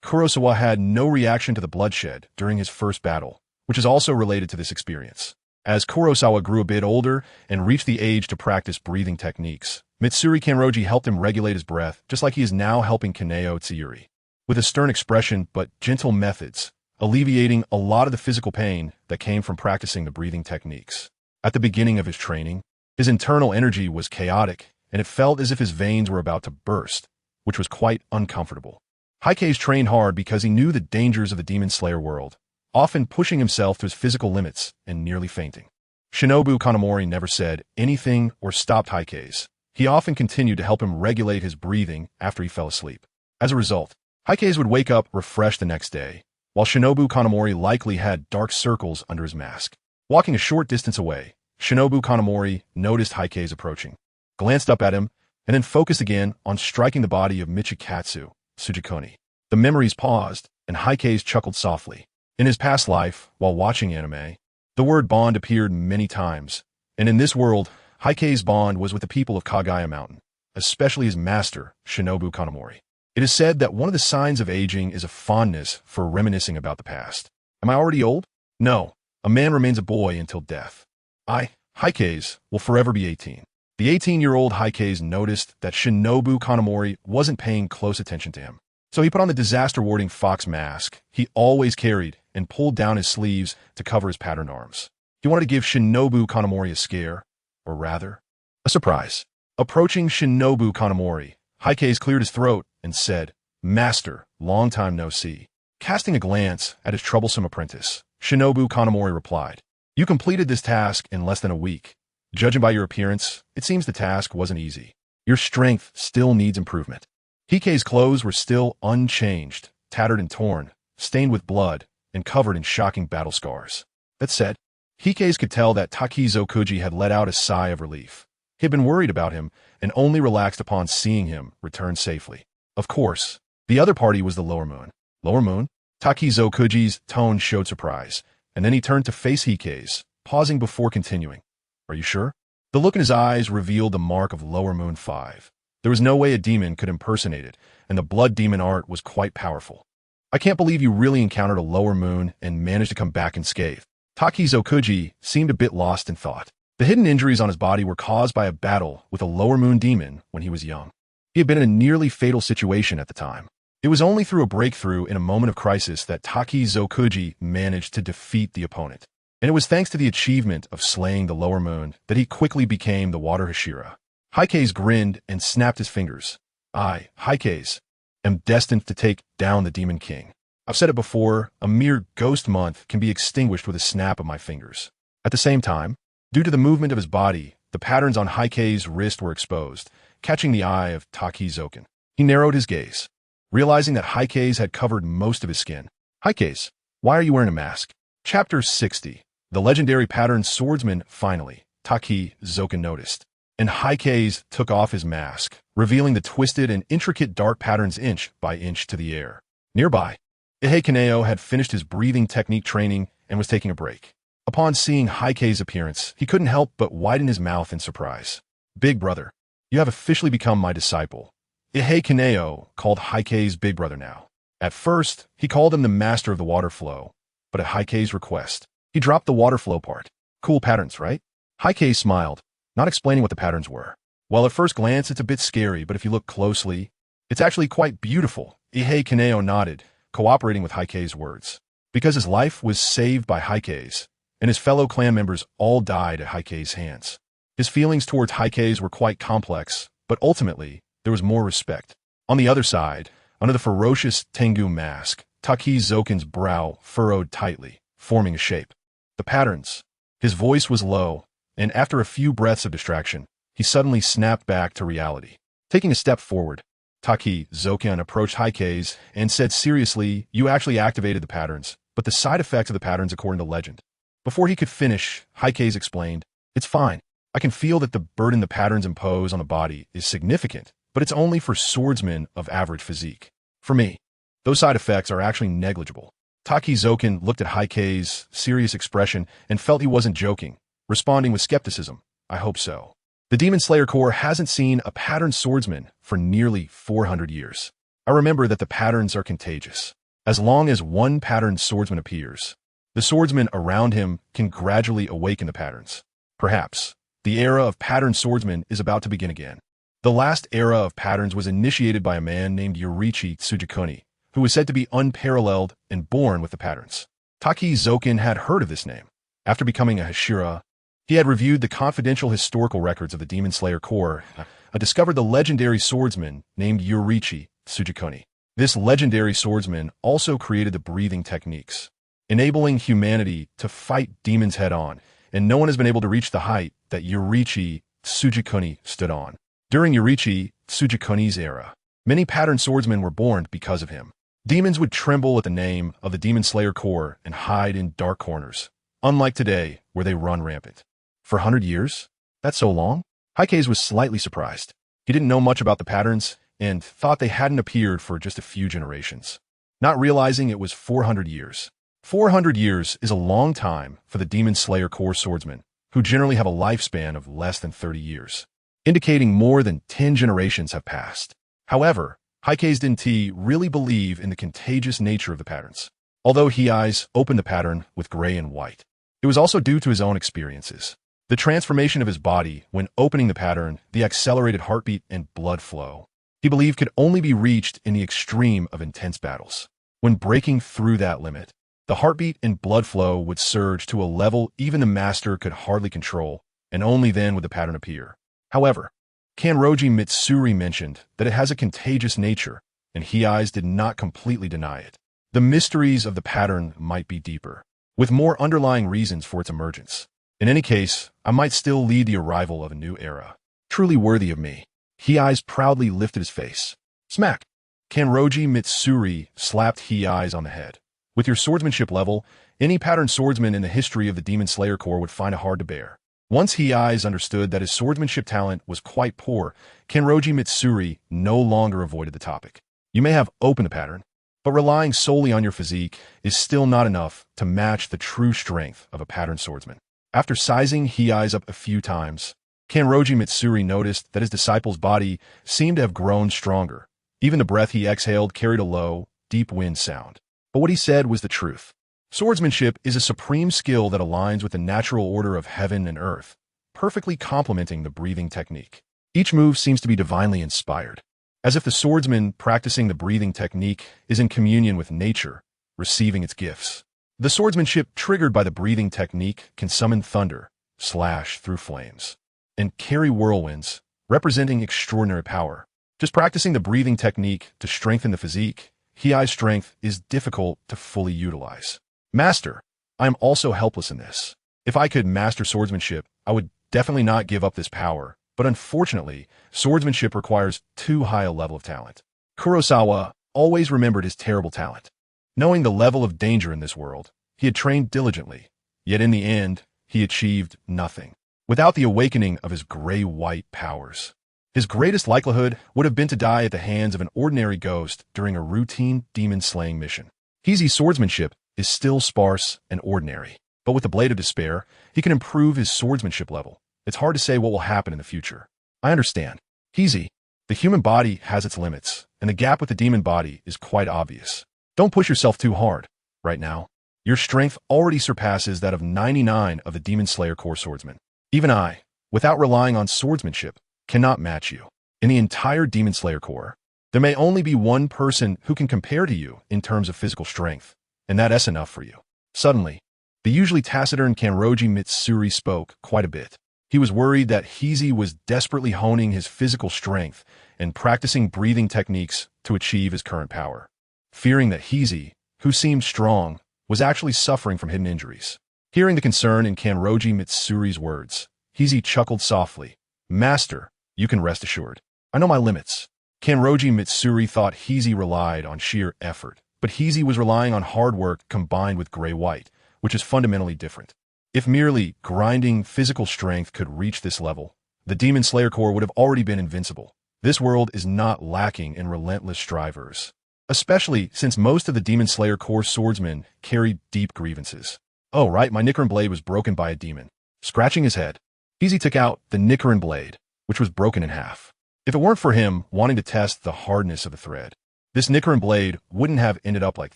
Kurosawa had no reaction to the bloodshed during his first battle, which is also related to this experience. As Kurosawa grew a bit older and reached the age to practice breathing techniques, Mitsuri Kanroji helped him regulate his breath, just like he is now helping Kaneo Tsuyuri. With a stern expression but gentle methods, alleviating a lot of the physical pain that came from practicing the breathing techniques. At the beginning of his training, his internal energy was chaotic, and it felt as if his veins were about to burst, which was quite uncomfortable. Heisei trained hard because he knew the dangers of the Demon Slayer world, often pushing himself to his physical limits and nearly fainting. Shinobu Kanamori never said anything or stopped Heisei. He often continued to help him regulate his breathing after he fell asleep. As a result, Heisei would wake up refreshed the next day, while Shinobu Kanamori likely had dark circles under his mask. Walking a short distance away, Shinobu Kanamori noticed Heisei approaching, glanced up at him, and then focused again on striking the body of Michikatsu Tsujikoni. The memories paused, and Heisei chuckled softly. In his past life, while watching anime, the word bond appeared many times, and in this world, Heisei's bond was with the people of Kagaya Mountain, especially his master, Shinobu Kanamori. It is said that one of the signs of aging is a fondness for reminiscing about the past. Am I already old? No. A man remains a boy until death. Heisei, will forever be 18. The 18-year-old Heisei noticed that Shinobu Kanamori wasn't paying close attention to him. So he put on the disaster-warding fox mask he always carried and pulled down his sleeves to cover his patterned arms. He wanted to give Shinobu Kanamori a scare, or rather, a surprise. Approaching Shinobu Kanamori, Heisei cleared his throat and said, "Master, long time no see." Casting a glance at his troublesome apprentice, Shinobu Kanamori replied, "You completed this task in less than a week. Judging by your appearance, it seems the task wasn't easy. Your strength still needs improvement." Heisei's clothes were still unchanged, tattered and torn, stained with blood, and covered in shocking battle scars. That said, Heisei could tell that Takizokuji had let out a sigh of relief. He had been worried about him and only relaxed upon seeing him return safely. Of course, the other party was the Lower Moon. Lower Moon? Takizokuji's tone showed surprise, and then he turned to face Heisei, pausing before continuing. Are you sure? The look in his eyes revealed the mark of Lower Moon 5. There was no way a demon could impersonate it, and the blood demon art was quite powerful. I can't believe you really encountered a lower moon and managed to come back unscathed. Takizokuji seemed a bit lost in thought. The hidden injuries on his body were caused by a battle with a lower moon demon when he was young. He had been in a nearly fatal situation at the time. It was only through a breakthrough in a moment of crisis that Takizokuji managed to defeat the opponent. And it was thanks to the achievement of slaying the lower moon that he quickly became the Water Hashira. Heisei grinned and snapped his fingers. I, Heisei, am destined to take down the Demon King. I've said it before, a mere ghost month can be extinguished with a snap of my fingers. At the same time, due to the movement of his body, the patterns on Heisei's wrist were exposed, catching the eye of Takizoken. He narrowed his gaze, realizing that Heisei had covered most of his skin. Heisei, why are you wearing a mask? Chapter 60. The legendary pattern swordsman finally, Takizoken noticed. And Heisei took off his mask, revealing the twisted and intricate dark patterns inch by inch to the air. Nearby, Kaneo had finished his breathing technique training and was taking a break. Upon seeing Heisei's appearance, he couldn't help but widen his mouth in surprise. Big brother, you have officially become my disciple. Kaneo called Heisei's big brother now. At first, he called him the master of the water flow, but at Heisei's request, he dropped the water flow part. Cool patterns, right? Heisei smiled, not explaining what the patterns were. Well, at first glance, it's a bit scary, but if you look closely, it's actually quite beautiful. Kaneo nodded, cooperating with Heisei's words. Because his life was saved by Heisei's, and his fellow clan members all died at Heisei's hands. His feelings towards Heisei were quite complex, but ultimately, there was more respect. On the other side, under the ferocious Tengu mask, Takizoken's brow furrowed tightly, forming a shape. The patterns. His voice was low, and after a few breaths of distraction, he suddenly snapped back to reality. Taking a step forward, Takizoken approached Heisei and said seriously, you actually activated the patterns, but the side effects of the patterns according to legend. Before he could finish, Heisei explained, it's fine. I can feel that the burden the patterns impose on the body is significant, but it's only for swordsmen of average physique. For me, those side effects are actually negligible. Takizoken looked at Heisei's serious expression and felt he wasn't joking, responding with skepticism. I hope so. The Demon Slayer Corps hasn't seen a patterned swordsman for nearly 400 years. I remember that the patterns are contagious. As long as one patterned swordsman appears, the swordsmen around him can gradually awaken the patterns. Perhaps, the era of patterned swordsmen is about to begin again. The last era of patterns was initiated by a man named Yoriichi Tsujikuni, who was said to be unparalleled and born with the patterns. Takizoken had heard of this name. After becoming a Hashira, he had reviewed the confidential historical records of the Demon Slayer Corps and discovered the legendary swordsman named Yoriichi Tsujikuni. This legendary swordsman also created the breathing techniques, enabling humanity to fight demons head-on, and no one has been able to reach the height that Yoriichi Tsujikuni stood on. During Yoriichi Tsujikuni's era, many patterned swordsmen were born because of him. Demons would tremble at the name of the Demon Slayer Corps and hide in dark corners, unlike today, where they run rampant. For 100 years? That's so long? Heisei was slightly surprised. He didn't know much about the patterns and thought they hadn't appeared for just a few generations, not realizing it was 400 years. 400 years is a long time for the Demon Slayer Corps swordsmen, who generally have a lifespan of less than 30 years, indicating more than 10 generations have passed. However, Heisei didn't really believe in the contagious nature of the patterns. Although Heisei opened the pattern with gray and white, it was also due to his own experiences. The transformation of his body when opening the pattern, the accelerated heartbeat and blood flow, he believed could only be reached in the extreme of intense battles. When breaking through that limit, the heartbeat and blood flow would surge to a level even the master could hardly control, and only then would the pattern appear. However, Kanroji Mitsuri mentioned that it has a contagious nature, and Heisei did not completely deny it. The mysteries of the pattern might be deeper, with more underlying reasons for its emergence. In any case, I might still lead the arrival of a new era, truly worthy of me. Heisei proudly lifted his face. Smack! Kanroji Mitsuri slapped Heisei on the head. With your swordsmanship level, any patterned swordsman in the history of the Demon Slayer Corps would find it hard to bear. Once Heisei understood that his swordsmanship talent was quite poor, Kanroji Mitsuri no longer avoided the topic. You may have opened the pattern, But relying solely on your physique is still not enough to match the true strength of a patterned swordsman. After sizing Heisei up a few times, Kanroji Mitsuri noticed that his disciple's body seemed to have grown stronger. Even the breath he exhaled carried a low, deep wind sound. But what he said was the truth. Swordsmanship is a supreme skill that aligns with the natural order of heaven and earth, perfectly complementing the breathing technique. Each move seems to be divinely inspired, as if the swordsman practicing the breathing technique is in communion with nature, receiving its gifts. The swordsmanship triggered by the breathing technique can summon thunder, slash through flames, and carry whirlwinds, representing extraordinary power. Just practicing the breathing technique to strengthen the physique, Heisei's strength is difficult to fully utilize. Master, I am also helpless in this. If I could master swordsmanship, I would definitely not give up this power, but unfortunately, swordsmanship requires too high a level of talent. Kurosawa always remembered his terrible talent. Knowing the level of danger in this world, he had trained diligently, yet in the end, he achieved nothing. Without the awakening of his gray-white powers, his greatest likelihood would have been to die at the hands of an ordinary ghost during a routine demon-slaying mission. Heisei's swordsmanship is still sparse and ordinary, but with the Blade of Despair, he can improve his swordsmanship level. It's hard to say what will happen in the future. I understand. Heisei, the human body has its limits, and the gap with the demon body is quite obvious. Don't push yourself too hard. Right now, your strength already surpasses that of 99 of the Demon Slayer Corps swordsmen. Even I, without relying on swordsmanship, cannot match you. In the entire Demon Slayer Corps, there may only be one person who can compare to you in terms of physical strength, and that's enough for you. Suddenly, the usually taciturn Kanroji Mitsuri spoke quite a bit. He was worried that Heisei was desperately honing his physical strength and practicing breathing techniques to achieve his current power. Fearing that Heisei, who seemed strong, was actually suffering from hidden injuries. Hearing the concern in Kanroji Mitsuri's words, Heisei chuckled softly. Master, you can rest assured. I know my limits. Kanroji Mitsuri thought Heisei relied on sheer effort, but Heisei was relying on hard work combined with gray-white, which is fundamentally different. If merely grinding physical strength could reach this level, the Demon Slayer Corps would have already been invincible. This world is not lacking in relentless strivers, especially since most of the Demon Slayer Corps swordsmen carried deep grievances. Oh, right, my Nichiren blade was broken by a demon. Scratching his head, Heisei took out the Nichiren blade, which was broken in half. If it weren't for him wanting to test the hardness of the thread, this Nichiren blade wouldn't have ended up like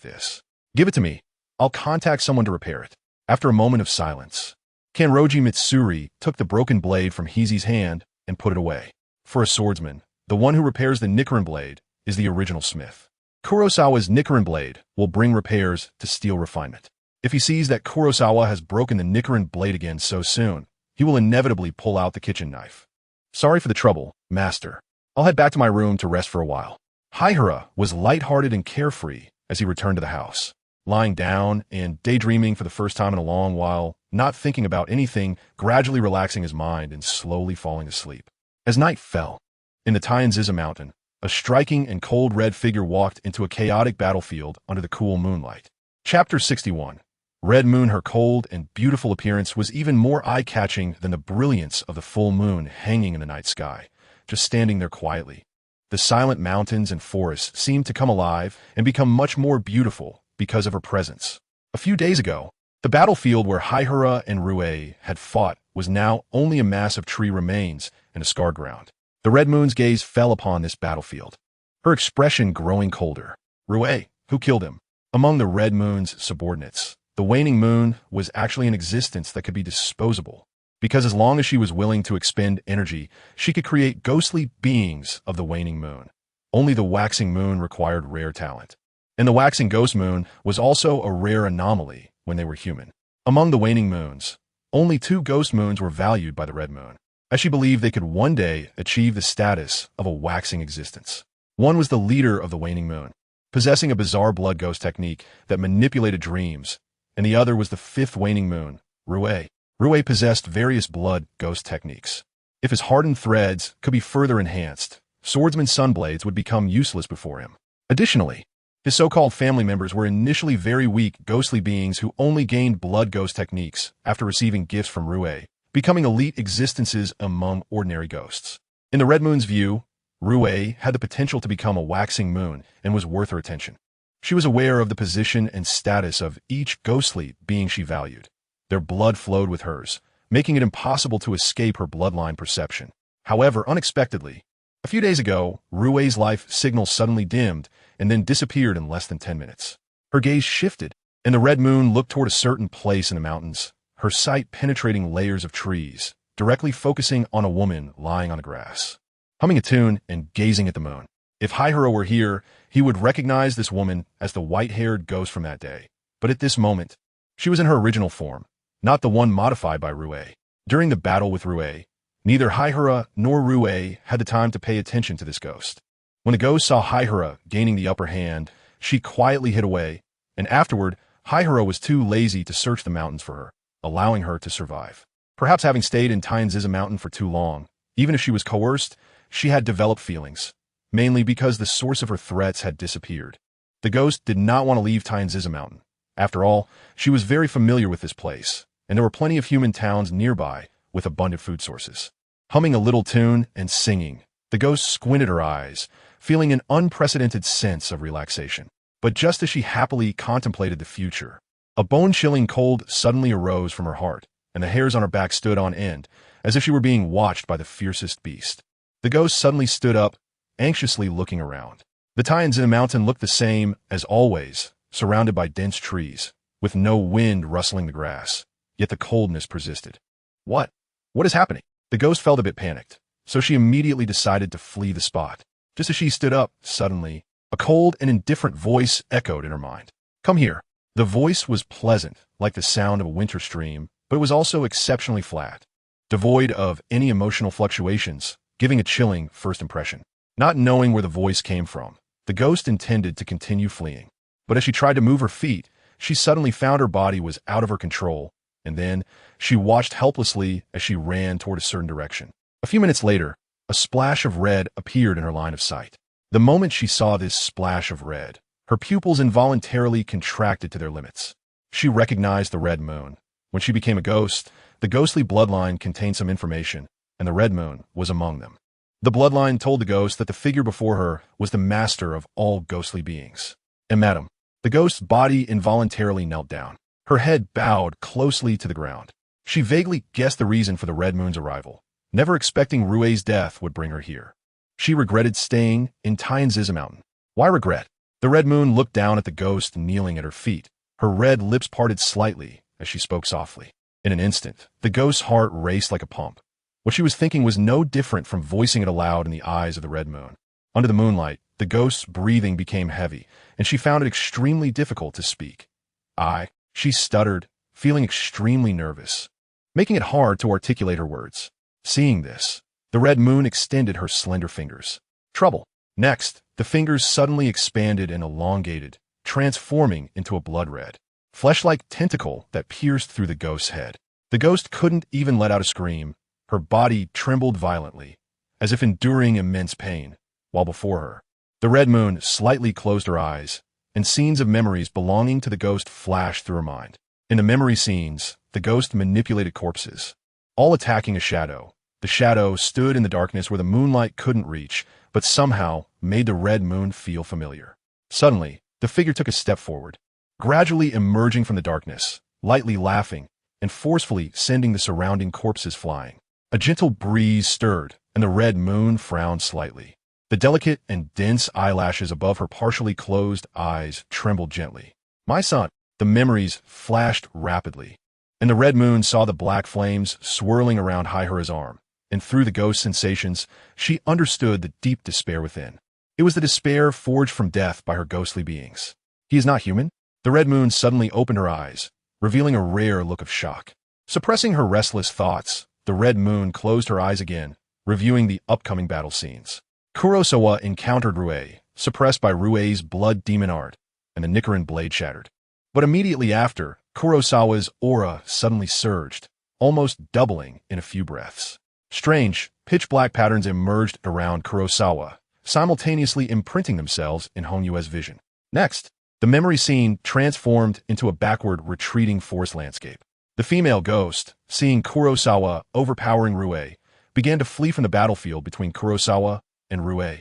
this. Give it to me. I'll contact someone to repair it. After a moment of silence, Kanroji Mitsuri took the broken blade from Heisei's hand and put it away. For a swordsman, the one who repairs the Nichiren blade is the original smith. Kurosawa's Nichiren blade will bring repairs to steel refinement. If he sees that Kurosawa has broken the Nichiren blade again so soon, he will inevitably pull out the kitchen knife. Sorry for the trouble, master. I'll head back to my room to rest for a while. Haihara was lighthearted and carefree as he returned to the house. Lying down and daydreaming for the first time in a long while, not thinking about anything, gradually relaxing his mind and slowly falling asleep. As night fell, in the Tianziza mountain, a striking and cold red figure walked into a chaotic battlefield under the cool moonlight. Chapter 61. Red Moon. Her cold and beautiful appearance was even more eye-catching than the brilliance of the full moon hanging in the night sky, just standing there quietly. The silent mountains and forests seemed to come alive and become much more beautiful because of her presence. A few days ago, the battlefield where Haihara and Rue had fought was now only a mass of tree remains and a scarred ground. The Red Moon's gaze fell upon this battlefield, her expression growing colder. Rue, who killed him? Among the Red Moon's subordinates, the waning moon was actually an existence that could be disposable, because as long as she was willing to expend energy, she could create ghostly beings of the waning moon. Only the waxing moon required rare talent. And the waxing ghost moon was also a rare anomaly when they were human. Among the waning moons, only 2 ghost moons were valued by the Red Moon, as she believed they could one day achieve the status of a waxing existence. One was the leader of the waning moon, possessing a bizarre blood ghost technique that manipulated dreams, and the other was the 5th waning moon, Rue. Rue possessed various blood ghost techniques. If his hardened threads could be further enhanced, swordsman sunblades would become useless before him. Additionally, his so-called family members were initially very weak, ghostly beings who only gained blood ghost techniques after receiving gifts from Rue, becoming elite existences among ordinary ghosts. In the Red Moon's view, Rue had the potential to become a waxing moon and was worth her attention. She was aware of the position and status of each ghostly being she valued. Their blood flowed with hers, making it impossible to escape her bloodline perception. However, unexpectedly, a few days ago, Rue's life signal suddenly dimmed and then disappeared in less than 10 minutes. Her gaze shifted, and the red moon looked toward a certain place in the mountains, her sight penetrating layers of trees, directly focusing on a woman lying on the grass, humming a tune and gazing at the moon. If Haihiro were here, he would recognize this woman as the white-haired ghost from that day. But at this moment, she was in her original form, not the one modified by Rue. During the battle with Rue, neither Haihiro nor Rue had the time to pay attention to this ghost. When the ghost saw Haihiro gaining the upper hand, she quietly hid away, and afterward, Haihiro was too lazy to search the mountains for her, allowing her to survive. Perhaps having stayed in Tainziza Mountain for too long, even if she was coerced, she had developed feelings, mainly because the source of her threats had disappeared. The ghost did not want to leave Tainziza Mountain. After all, she was very familiar with this place, and there were plenty of human towns nearby with abundant food sources. Humming a little tune and singing, the ghost squinted her eyes, feeling an unprecedented sense of relaxation. But just as she happily contemplated the future, a bone-chilling cold suddenly arose from her heart, and the hairs on her back stood on end, as if she were being watched by the fiercest beast. The ghost suddenly stood up, anxiously looking around. The Tainziza in the mountain looked the same as always, surrounded by dense trees, with no wind rustling the grass, yet the coldness persisted. What? What is happening? The ghost felt a bit panicked, so she immediately decided to flee the spot. Just as she stood up, suddenly, a cold and indifferent voice echoed in her mind. Come here. The voice was pleasant, like the sound of a winter stream, but it was also exceptionally flat, devoid of any emotional fluctuations, giving a chilling first impression. Not knowing where the voice came from, the ghost intended to continue fleeing. But as she tried to move her feet, she suddenly found her body was out of her control, and then she watched helplessly as she ran toward a certain direction. A few minutes later, a splash of red appeared in her line of sight. The moment she saw this splash of red, her pupils involuntarily contracted to their limits. She recognized the red moon. When she became a ghost, the ghostly bloodline contained some information, and the red moon was among them. The bloodline told the ghost that the figure before her was the master of all ghostly beings. And madam, the ghost's body involuntarily knelt down. Her head bowed closely to the ground. She vaguely guessed the reason for the red moon's arrival, never expecting Rue's death would bring her here. She regretted staying in Tainziza Mountain. Why regret? The red moon looked down at the ghost kneeling at her feet. Her red lips parted slightly as she spoke softly. In an instant, the ghost's heart raced like a pump. What she was thinking was no different from voicing it aloud in the eyes of the red moon. Under the moonlight, the ghost's breathing became heavy, and she found it extremely difficult to speak. She stuttered, feeling extremely nervous, making it hard to articulate her words. Seeing this, the red moon extended her slender fingers. Trouble. Next, the fingers suddenly expanded and elongated, transforming into a blood-red, flesh-like tentacle that pierced through the ghost's head. The ghost couldn't even let out a scream. Her body trembled violently, as if enduring immense pain, while before her, the red moon slightly closed her eyes, and scenes of memories belonging to the ghost flashed through her mind. In the memory scenes, the ghost manipulated corpses, all attacking a shadow. The shadow stood in the darkness where the moonlight couldn't reach, but somehow made the red moon feel familiar. Suddenly, the figure took a step forward, gradually emerging from the darkness, lightly laughing, and forcefully sending the surrounding corpses flying. A gentle breeze stirred, and the red moon frowned slightly. The delicate and dense eyelashes above her partially closed eyes trembled gently. My son, the memories flashed rapidly, and the red moon saw the black flames swirling around Haihira's arm, and through the ghost's sensations, she understood the deep despair within. It was the despair forged from death by her ghostly beings. He is not human? The red moon suddenly opened her eyes, revealing a rare look of shock. Suppressing her restless thoughts, the red moon closed her eyes again, reviewing the upcoming battle scenes. Kurosawa encountered Rue, suppressed by Rue's blood demon art, and the Nichiren blade shattered. But immediately after, Kurosawa's aura suddenly surged, almost doubling in a few breaths. Strange, pitch-black patterns emerged around Kurosawa, simultaneously imprinting themselves in Honyue's vision. Next, the memory scene transformed into a backward, retreating forest landscape. The female ghost, seeing Kurosawa overpowering Rue, began to flee from the battlefield between Kurosawa and Rue.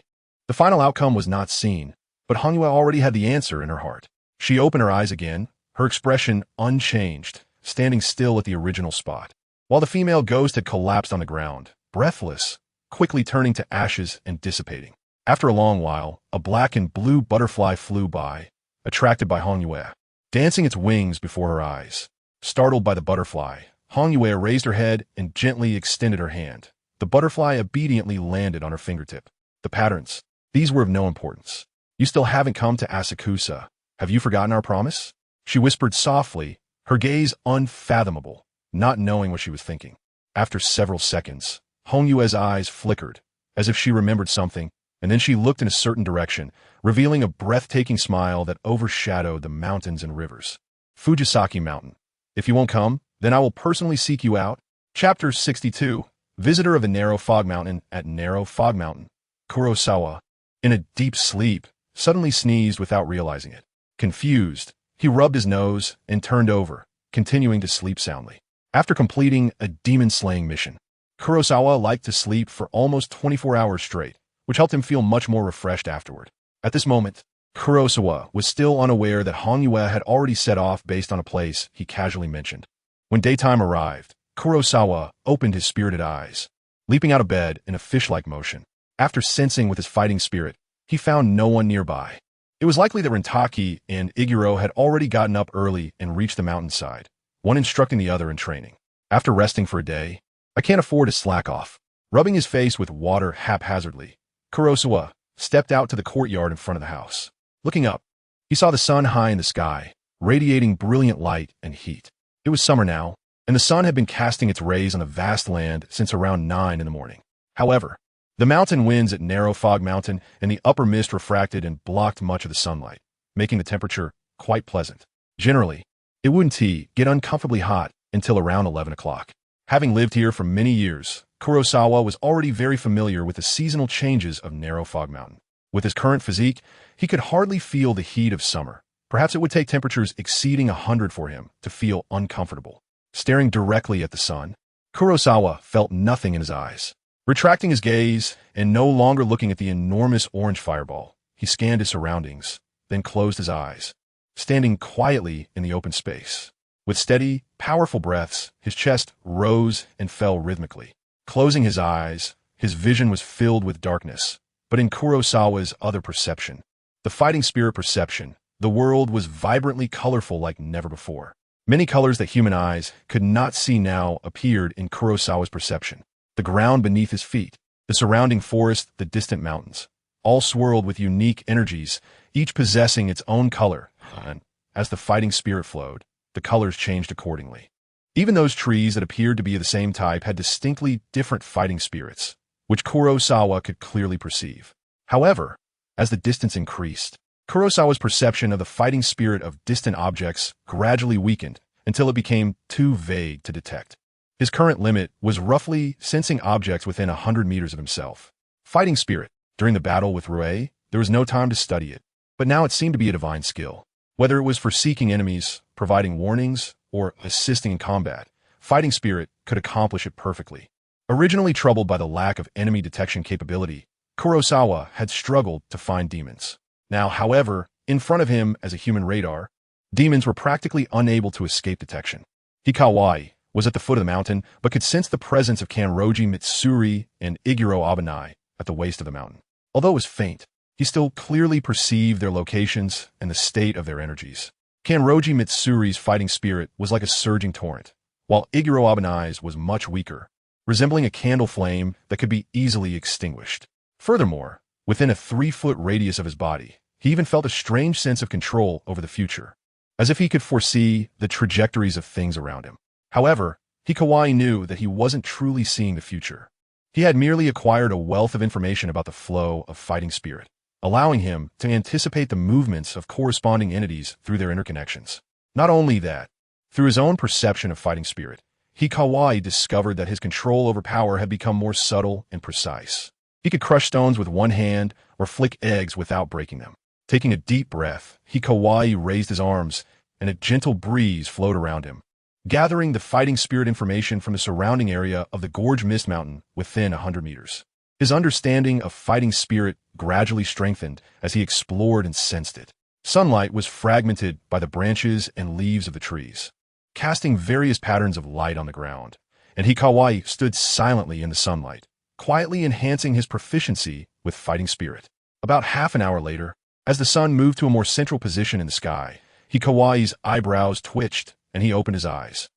The final outcome was not seen, But Hangyue already had the answer in her heart. She opened her eyes again, her expression unchanged, standing still at the original spot, while the female ghost had collapsed on the ground, breathless, quickly turning to ashes and dissipating. After a long while, a black and blue butterfly flew by, attracted by Hangyue, dancing its wings before her eyes. Startled by the butterfly, Hangyue raised her head and gently extended her hand. The butterfly obediently landed on her fingertip. The patterns, these were of no importance. You still haven't come to Asakusa. Have you forgotten our promise? She whispered softly, her gaze unfathomable, not knowing what she was thinking. After several seconds, Hongyue's eyes flickered, as if she remembered something, and then she looked in a certain direction, revealing a breathtaking smile that overshadowed the mountains and rivers. Fujisaki Mountain. If you won't come, then I will personally seek you out. Chapter 62. Visitor of the Narrow Fog Mountain at Narrow Fog Mountain. Kurosawa, in a deep sleep, suddenly sneezed without realizing it. Confused, he rubbed his nose and turned over, continuing to sleep soundly. After completing a demon-slaying mission, Kurosawa liked to sleep for almost 24 hours straight, which helped him feel much more refreshed afterward. At this moment, Kurosawa was still unaware that Hangyue had already set off based on a place he casually mentioned. When daytime arrived, Kurosawa opened his spirited eyes, leaping out of bed in a fish-like motion. After sensing with his fighting spirit, he found no one nearby. It was likely that Rentaki and Iguro had already gotten up early and reached the mountainside, one instructing the other in training. After resting for a day, I can't afford to slack off. Rubbing his face with water haphazardly, Kurosawa stepped out to the courtyard in front of the house. Looking up, he saw the sun high in the sky, radiating brilliant light and heat. It was summer now, and the sun had been casting its rays on the vast land since around 9 in the morning. However, the mountain winds at Narrow Fog Mountain and the upper mist refracted and blocked much of the sunlight, making the temperature quite pleasant. Generally, it wouldn't get uncomfortably hot until around 11 o'clock. Having lived here for many years, Kurosawa was already very familiar with the seasonal changes of Narrow Fog Mountain. With his current physique, he could hardly feel the heat of summer. Perhaps it would take temperatures exceeding 100 for him to feel uncomfortable. Staring directly at the sun, Kurosawa felt nothing in his eyes. Retracting his gaze and no longer looking at the enormous orange fireball, he scanned his surroundings, then closed his eyes, standing quietly in the open space. With steady, powerful breaths, his chest rose and fell rhythmically. Closing his eyes, his vision was filled with darkness. But in Kurosawa's other perception, the fighting spirit perception, the world was vibrantly colorful like never before. Many colors that human eyes could not see now appeared in Kurosawa's perception. The ground beneath his feet, the surrounding forest, the distant mountains, all swirled with unique energies, each possessing its own color, and as the fighting spirit flowed, the colors changed accordingly. Even those trees that appeared to be of the same type had distinctly different fighting spirits, which Kurosawa could clearly perceive. However, as the distance increased, Kurosawa's perception of the fighting spirit of distant objects gradually weakened until it became too vague to detect. His current limit was roughly sensing objects within 100 meters of himself. Fighting spirit. During the battle with Rue, there was no time to study it, but now it seemed to be a divine skill. Whether it was for seeking enemies, providing warnings, or assisting in combat, fighting spirit could accomplish it perfectly. Originally troubled by the lack of enemy detection capability, Kurosawa had struggled to find demons. Now, however, in front of him as a human radar, demons were practically unable to escape detection. Hikawai was at the foot of the mountain, but could sense the presence of Kanroji Mitsuri and Iguro Abanai at the waist of the mountain. Although it was faint, he still clearly perceived their locations and the state of their energies. Kanroji Mitsuri's fighting spirit was like a surging torrent, while Iguro Abanai's was much weaker, resembling a candle flame that could be easily extinguished. Furthermore, within a 3-foot radius of his body, he even felt a strange sense of control over the future, as if he could foresee the trajectories of things around him. However, Hikawai knew that he wasn't truly seeing the future. He had merely acquired a wealth of information about the flow of fighting spirit, allowing him to anticipate the movements of corresponding entities through their interconnections. Not only that, through his own perception of fighting spirit, Hikawai discovered that his control over power had become more subtle and precise. He could crush stones with one hand or flick eggs without breaking them. Taking a deep breath, Hikawai raised his arms, and a gentle breeze flowed around him, gathering the fighting spirit information from the surrounding area of the Gorge Mist Mountain within 100 meters. His understanding of fighting spirit gradually strengthened as he explored and sensed it. Sunlight was fragmented by the branches and leaves of the trees, casting various patterns of light on the ground, and Hikawai stood silently in the sunlight, quietly enhancing his proficiency with fighting spirit. About half an hour later, as the sun moved to a more central position in the sky, Hikawai's eyebrows twitched and he opened his eyes.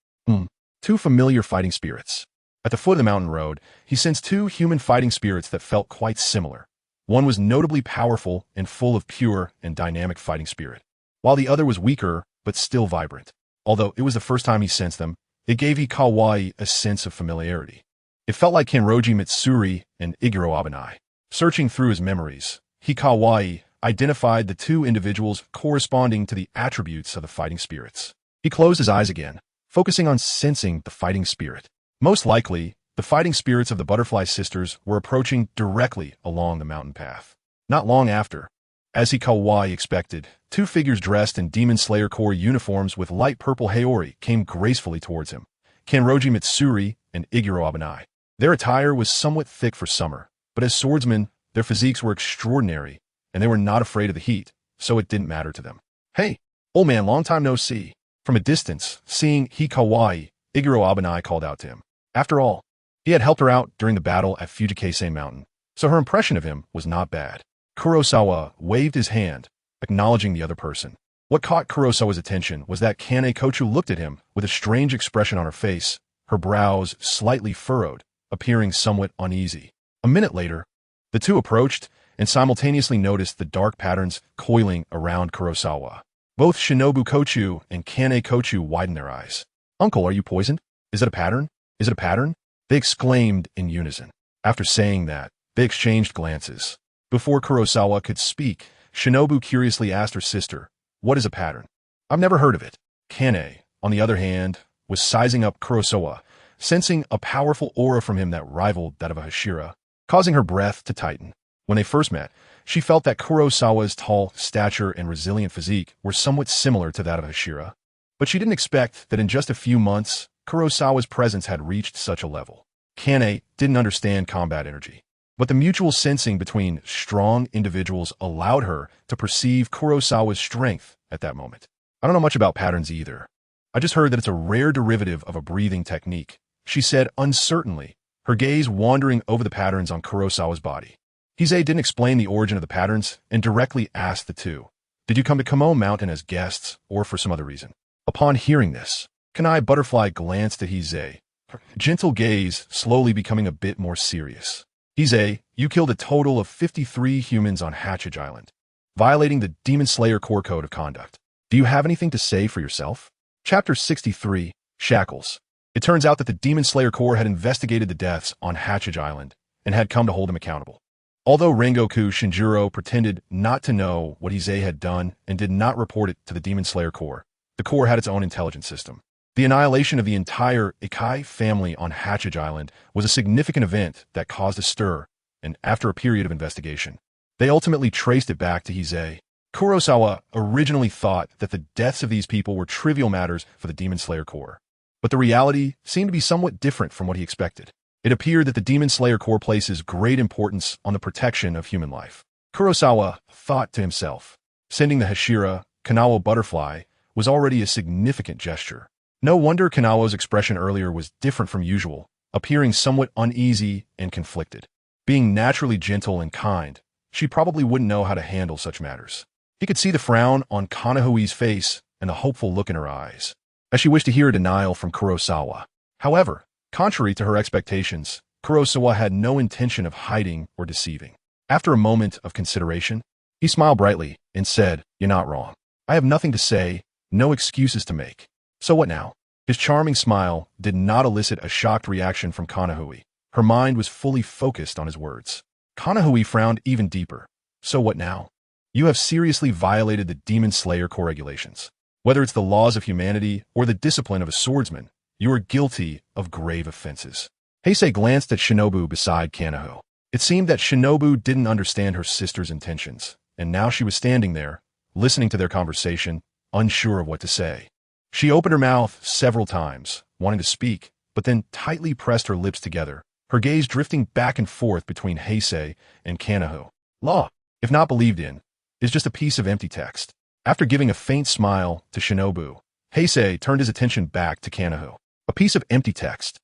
Two familiar fighting spirits. At the foot of the mountain road, he sensed two human fighting spirits that felt quite similar. One was notably powerful and full of pure and dynamic fighting spirit, while the other was weaker but still vibrant. Although it was the first time he sensed them, it gave Hikawai a sense of familiarity. It felt like Kenroji Mitsuri and Iguro Abanai. Searching through his memories, Hikawai identified the two individuals corresponding to the attributes of the fighting spirits. He closed his eyes again, focusing on sensing the fighting spirit. Most likely, the fighting spirits of the Butterfly Sisters were approaching directly along the mountain path. Not long after, as Hikawai expected, two figures dressed in Demon Slayer Corps uniforms with light purple haori came gracefully towards him, Kenroji Mitsuri and Iguro Abanai. Their attire was somewhat thick for summer, but as swordsmen, their physiques were extraordinary, and they were not afraid of the heat, so it didn't matter to them. "Hey, old man, long time no see." From a distance, seeing Hikawai, Iguro Abanai called out to him. After all, he had helped her out during the battle at Fujisaki Mountain, so her impression of him was not bad. Kurosawa waved his hand, acknowledging the other person. What caught Kurosawa's attention was that Kane Kochu looked at him with a strange expression on her face, her brows slightly furrowed, appearing somewhat uneasy. A minute later, the two approached and simultaneously noticed the dark patterns coiling around Kurosawa. Both Shinobu Kochu and Kane Kochu widened their eyes. "Uncle, are you poisoned? Is it a pattern? Is it a pattern?" They exclaimed in unison. After saying that, they exchanged glances. Before Kurosawa could speak, Shinobu curiously asked her sister, "What is a pattern?" "I've never heard of it." Kane, on the other hand, was sizing up Kurosawa, sensing a powerful aura from him that rivaled that of a Hashira, causing her breath to tighten. When they first met, she felt that Kurosawa's tall stature and resilient physique were somewhat similar to that of Hashira, but she didn't expect that in just a few months, Kurosawa's presence had reached such a level. Kane didn't understand combat energy, but the mutual sensing between strong individuals allowed her to perceive Kurosawa's strength at that moment. "I don't know much about patterns either. I just heard that it's a rare derivative of a breathing technique," she said uncertainly, her gaze wandering over the patterns on Kurosawa's body. Heisei didn't explain the origin of the patterns and directly asked the two, "Did you come to Kamo Mountain as guests or for some other reason?" Upon hearing this, Kanai Butterfly glanced at Heisei, her gentle gaze slowly becoming a bit more serious. "Heisei, you killed a total of 53 humans on Hatchage Island, violating the Demon Slayer Corps Code of Conduct. Do you have anything to say for yourself?" Chapter 63, Shackles. It turns out that the Demon Slayer Corps had investigated the deaths on Hatchage Island and had come to hold him accountable. Although Rengoku Shinjiro pretended not to know what Heisei had done and did not report it to the Demon Slayer Corps, the Corps had its own intelligence system. The annihilation of the entire Ikai family on Hatchage Island was a significant event that caused a stir, and after a period of investigation, they ultimately traced it back to Heisei. Kurosawa originally thought that the deaths of these people were trivial matters for the Demon Slayer Corps, but the reality seemed to be somewhat different from what he expected. It appeared that the Demon Slayer Corps places great importance on the protection of human life. Kurosawa thought to himself, sending the Hashira, Kanawa Butterfly, was already a significant gesture. No wonder Kanawa's expression earlier was different from usual, appearing somewhat uneasy and conflicted. Being naturally gentle and kind, she probably wouldn't know how to handle such matters. He could see the frown on Kanahui's face and the hopeful look in her eyes, as she wished to hear a denial from Kurosawa. However, contrary to her expectations, Kurosawa had no intention of hiding or deceiving. After a moment of consideration, he smiled brightly and said, "You're not wrong. I have nothing to say, no excuses to make. So what now?" His charming smile did not elicit a shocked reaction from Kanahui. Her mind was fully focused on his words. Kanahui frowned even deeper. "So what now? You have seriously violated the Demon Slayer Corps regulations. Whether it's the laws of humanity or the discipline of a swordsman, you are guilty of grave offenses." Heisei glanced at Shinobu beside Kanahu. It seemed that Shinobu didn't understand her sister's intentions, and now she was standing there, listening to their conversation, unsure of what to say. She opened her mouth several times, wanting to speak, but then tightly pressed her lips together, her gaze drifting back and forth between Heisei and Kanaho. Law, if not believed in, is just a piece of empty text. After giving a faint smile to Shinobu, Heisei turned his attention back to Kanaho. A piece of empty text.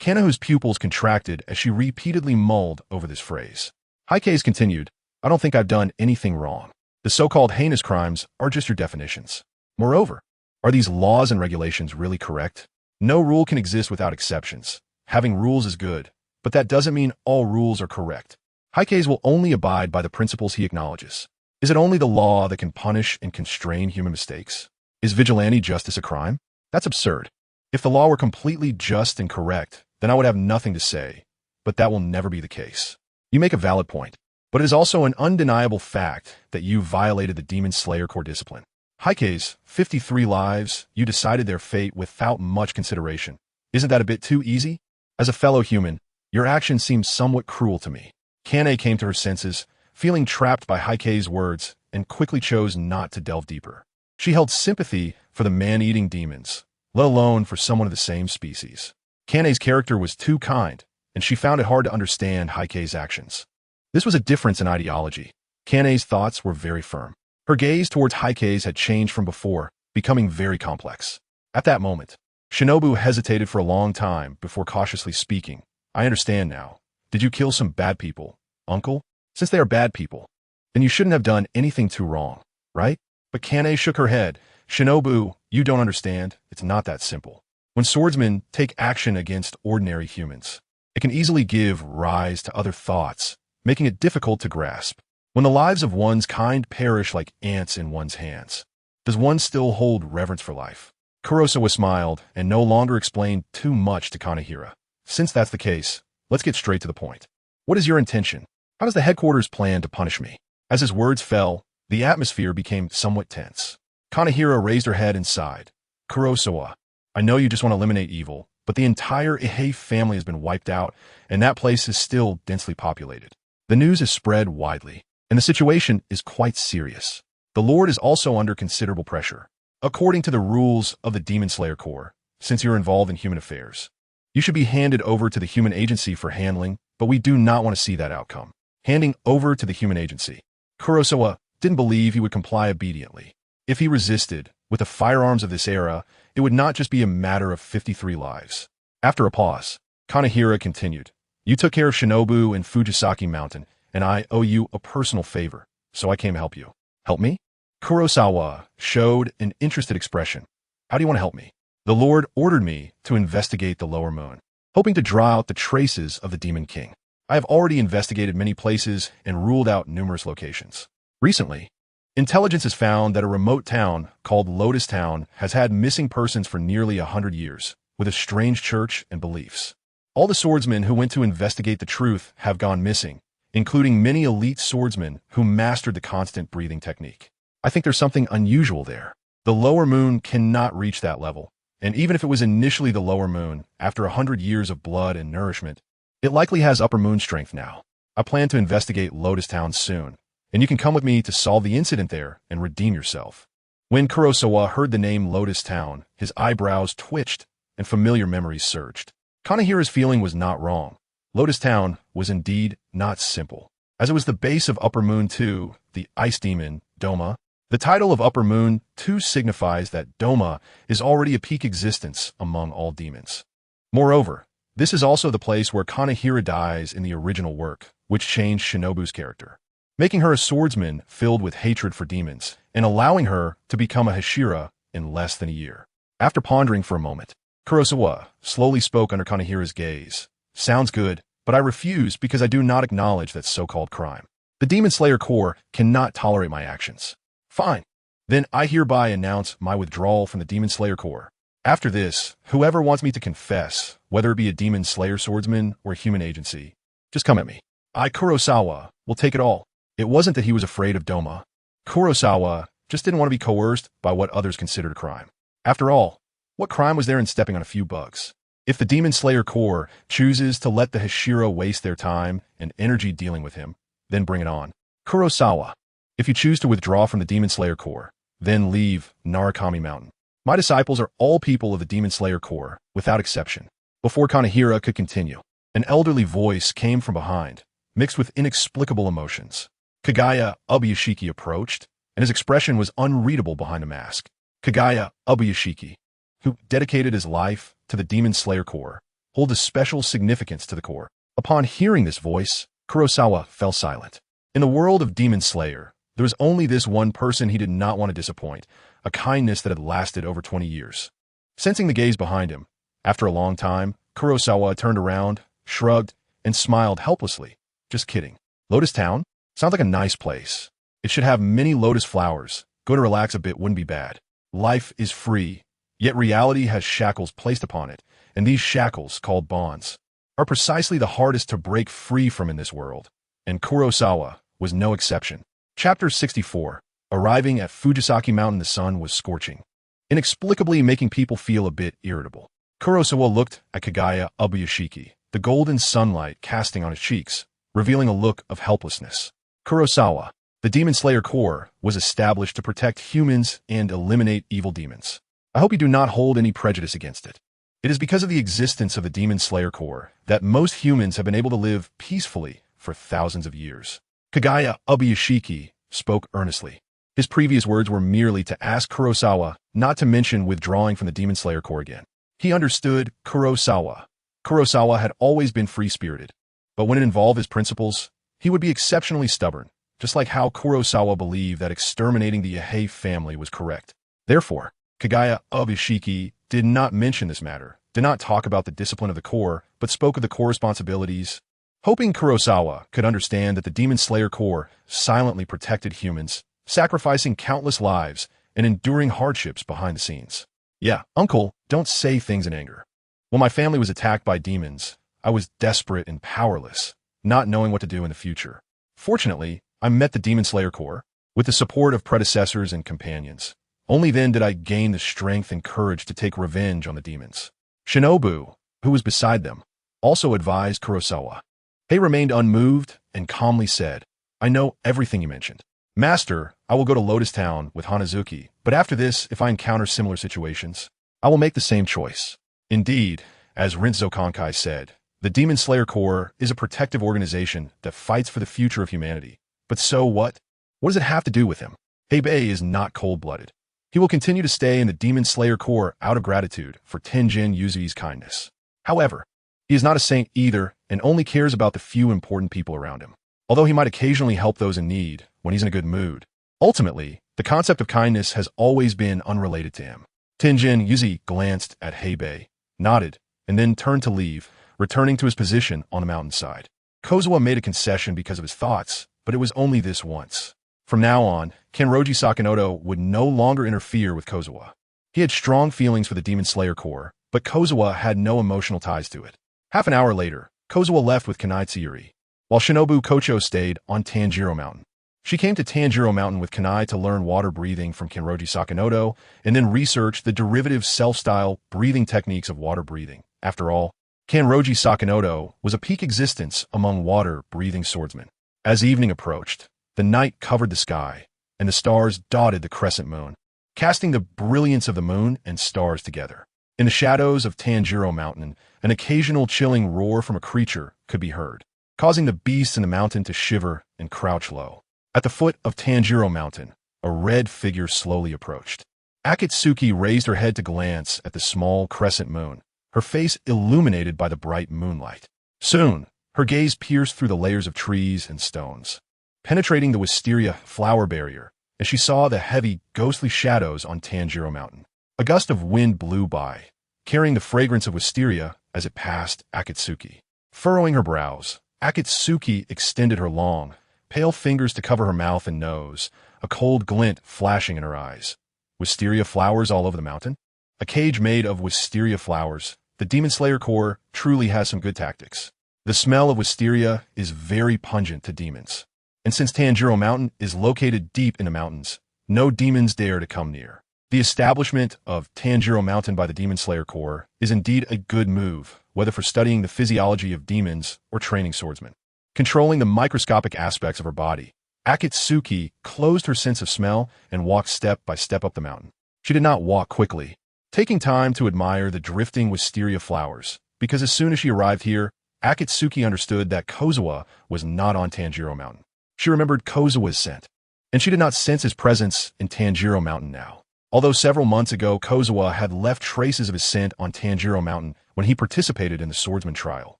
Kanaho's pupils contracted as she repeatedly mulled over this phrase. Heisei continued, I don't think I've done anything wrong. The so-called heinous crimes are just your definitions. Moreover, are these laws and regulations really correct? No rule can exist without exceptions. Having rules is good, but that doesn't mean all rules are correct. Heisei will only abide by the principles he acknowledges. Is it only the law that can punish and constrain human mistakes? Is vigilante justice a crime? That's absurd. If the law were completely just and correct, then I would have nothing to say, but that will never be the case. You make a valid point, but it is also an undeniable fact that you violated the Demon Slayer core discipline. Heisei's 53 lives, you decided their fate without much consideration. Isn't that a bit too easy? As a fellow human, your action seems somewhat cruel to me. Kanae came to her senses, feeling trapped by Heisei's words, and quickly chose not to delve deeper. She held sympathy for the man-eating demons, let alone for someone of the same species. Kanae's character was too kind, and she found it hard to understand Heisei's actions. This was a difference in ideology. Kanae's thoughts were very firm. Her gaze towards Heisei's had changed from before, becoming very complex. At that moment, Shinobu hesitated for a long time before cautiously speaking. I understand now. Did you kill some bad people, uncle? Since they are bad people, then you shouldn't have done anything too wrong, right? But Kanae shook her head. Shinobu, you don't understand. It's not that simple. When swordsmen take action against ordinary humans, it can easily give rise to other thoughts, making it difficult to grasp. When the lives of one's kind perish like ants in one's hands, does one still hold reverence for life? Kurosawa smiled and no longer explained too much to Kanehira. Since that's the case, let's get straight to the point. What is your intention? How does the headquarters plan to punish me? As his words fell, the atmosphere became somewhat tense. Kanehira raised her head and sighed. Kurosawa, I know you just want to eliminate evil, but the entire Ihei family has been wiped out, and that place is still densely populated. The news is spread widely, and the situation is quite serious. The Lord is also under considerable pressure. According to the rules of the Demon Slayer Corps, since you're involved in human affairs, you should be handed over to the human agency for handling, but we do not want to see that outcome. Handing over to the human agency. Kurosawa didn't believe he would comply obediently. If he resisted, with the firearms of this era, it would not just be a matter of 53 lives. After a pause, Kanehira continued, You took care of Shinobu and Fujisaki Mountain, and I owe you a personal favor, so I came to help you. Help me? Kurosawa showed an interested expression. How do you want to help me? The Lord ordered me to investigate the lower moon, hoping to draw out the traces of the Demon King. I have already investigated many places and ruled out numerous locations. Recently, intelligence has found that a remote town called Lotus Town has had missing persons for nearly 100 years, with a strange church and beliefs. All the swordsmen who went to investigate the truth have gone missing, including many elite swordsmen who mastered the constant breathing technique. I think there's something unusual there. The lower moon cannot reach that level, and even if it was initially the lower moon, after 100 years of blood and nourishment, it likely has upper moon strength now. I plan to investigate Lotus Town soon, and you can come with me to solve the incident there and redeem yourself. When Kurosawa heard the name Lotus Town, his eyebrows twitched and familiar memories surged. Kanehira's feeling was not wrong. Lotus Town was indeed not simple. As it was the base of Upper Moon 2, the ice demon, Doma, the title of Upper Moon 2 signifies that Doma is already a peak existence among all demons. Moreover, this is also the place where Kanehira dies in the original work, which changed Shinobu's character, making her a swordsman filled with hatred for demons, and allowing her to become a Hashira in less than a year. After pondering for a moment, Kurosawa slowly spoke under Kanehira's gaze. Sounds good, but I refuse because I do not acknowledge that so-called crime. The Demon Slayer Corps cannot tolerate my actions. Fine. Then I hereby announce my withdrawal from the Demon Slayer Corps. After this, whoever wants me to confess, whether it be a Demon Slayer swordsman or a human agency, just come at me. I, Kurosawa, will take it all. It wasn't that he was afraid of Doma. Kurosawa just didn't want to be coerced by what others considered a crime. After all, what crime was there in stepping on a few bugs? If the Demon Slayer Corps chooses to let the Hashira waste their time and energy dealing with him, then bring it on. Kurosawa, if you choose to withdraw from the Demon Slayer Corps, then leave Narukami Mountain. My disciples are all people of the Demon Slayer Corps, without exception. Before Kanehira could continue, An elderly voice came from behind, mixed with inexplicable emotions. Kagaya Ubuyashiki approached, and his expression was unreadable behind a mask. Kagaya Ubuyashiki, who dedicated his life to the Demon Slayer Corps, holds a special significance to the Corps. Upon hearing this voice, Kurosawa fell silent. In the world of Demon Slayer, there was only this one person he did not want to disappoint, a kindness that had lasted over 20 years. Sensing the gaze behind him, after a long time, Kurosawa turned around, shrugged, and smiled helplessly. Just kidding. Lotus Town? Sounds like a nice place. It should have many lotus flowers. Go to relax a bit wouldn't be bad. Life is free, yet reality has shackles placed upon it, and these shackles, called bonds, are precisely the hardest to break free from in this world, and Kurosawa was no exception. Chapter 64. Arriving at Fujisaki Mountain, the sun was scorching, inexplicably making people feel a bit irritable. Kurosawa looked at Kagaya Ubuyashiki, the golden sunlight casting on his cheeks, revealing a look of helplessness. Kurosawa, the Demon Slayer Corps, was established to protect humans and eliminate evil demons. I hope you do not hold any prejudice against it. It is because of the existence of the Demon Slayer Corps that most humans have been able to live peacefully for thousands of years. Kagaya Ubuyashiki spoke earnestly. His previous words were merely to ask Kurosawa not to mention withdrawing from the Demon Slayer Corps again. He understood Kurosawa. Kurosawa had always been free-spirited, but when it involved his principles, he would be exceptionally stubborn, just like how Kurosawa believed that exterminating the Heisei family was correct. Therefore, Kagaya Ubuyashiki did not mention this matter, did not talk about the discipline of the Corps, but spoke of the Corps' responsibilities, hoping Kurosawa could understand that the Demon Slayer Corps silently protected humans, sacrificing countless lives and enduring hardships behind the scenes. Yeah, uncle, don't say things in anger. When my family was attacked by demons, I was desperate and powerless, not knowing what to do in the future. Fortunately, I met the Demon Slayer Corps, with the support of predecessors and companions. Only then did I gain the strength and courage to take revenge on the demons. Shinobu, who was beside them, also advised Kurosawa. He remained unmoved and calmly said, I know everything you mentioned. Master, I will go to Lotus Town with Hanazuki, but after this, if I encounter similar situations, I will make the same choice. Indeed, as Rinzo Konkai said, the Demon Slayer Corps is a protective organization that fights for the future of humanity. But so what? What does it have to do with him? Heisei is not cold-blooded. He will continue to stay in the Demon Slayer Corps out of gratitude for Tenjin Yuzui's kindness. However, he is not a saint either and only cares about the few important people around him. Although he might occasionally help those in need when he's in a good mood, ultimately, the concept of kindness has always been unrelated to him. Tenjin Yuzui glanced at Heisei, nodded, and then turned to leave, returning to his position on the mountainside. Kozawa made a concession because of his thoughts, but it was only this once. From now on, Kenroji Sakanoto would no longer interfere with Kozawa. He had strong feelings for the Demon Slayer Corps, but Kozawa had no emotional ties to it. Half an hour later, Kozawa left with Kanai Tsuyuri, while Shinobu Kocho stayed on Tanjiro Mountain. She came to Tanjiro Mountain with Kanai to learn water breathing from Kenroji Sakanoto and then research the derivative self-style breathing techniques of water breathing. After all, Kenroji Sakanoto was a peak existence among water-breathing swordsmen. As evening approached, the night covered the sky, and the stars dotted the crescent moon, casting the brilliance of the moon and stars together. In the shadows of Tanjiro Mountain, an occasional chilling roar from a creature could be heard, causing the beasts in the mountain to shiver and crouch low. At the foot of Tanjiro Mountain, a red figure slowly approached. Akatsuki raised her head to glance at the small crescent moon, her face illuminated by the bright moonlight. Soon, her gaze pierced through the layers of trees and stones, penetrating the wisteria flower barrier, as she saw the heavy, ghostly shadows on Tanjiro Mountain. A gust of wind blew by, carrying the fragrance of wisteria as it passed Akatsuki. Furrowing her brows, Akatsuki extended her long, pale fingers to cover her mouth and nose, a cold glint flashing in her eyes. Wisteria flowers all over the mountain? A cage made of wisteria flowers. The Demon Slayer Corps truly has some good tactics. The smell of wisteria is very pungent to demons. And since Tanjiro Mountain is located deep in the mountains, no demons dare to come near. The establishment of Tanjiro Mountain by the Demon Slayer Corps is indeed a good move, whether for studying the physiology of demons or training swordsmen. Controlling the microscopic aspects of her body, Akatsuki closed her sense of smell and walked step by step up the mountain. She did not walk quickly, taking time to admire the drifting wisteria flowers, because as soon as she arrived here, Akatsuki understood that Kozawa was not on Tanjiro Mountain. She remembered Kozawa's scent, and she did not sense his presence in Tanjiro Mountain now. Although several months ago Kozawa had left traces of his scent on Tanjiro Mountain when he participated in the swordsman trial.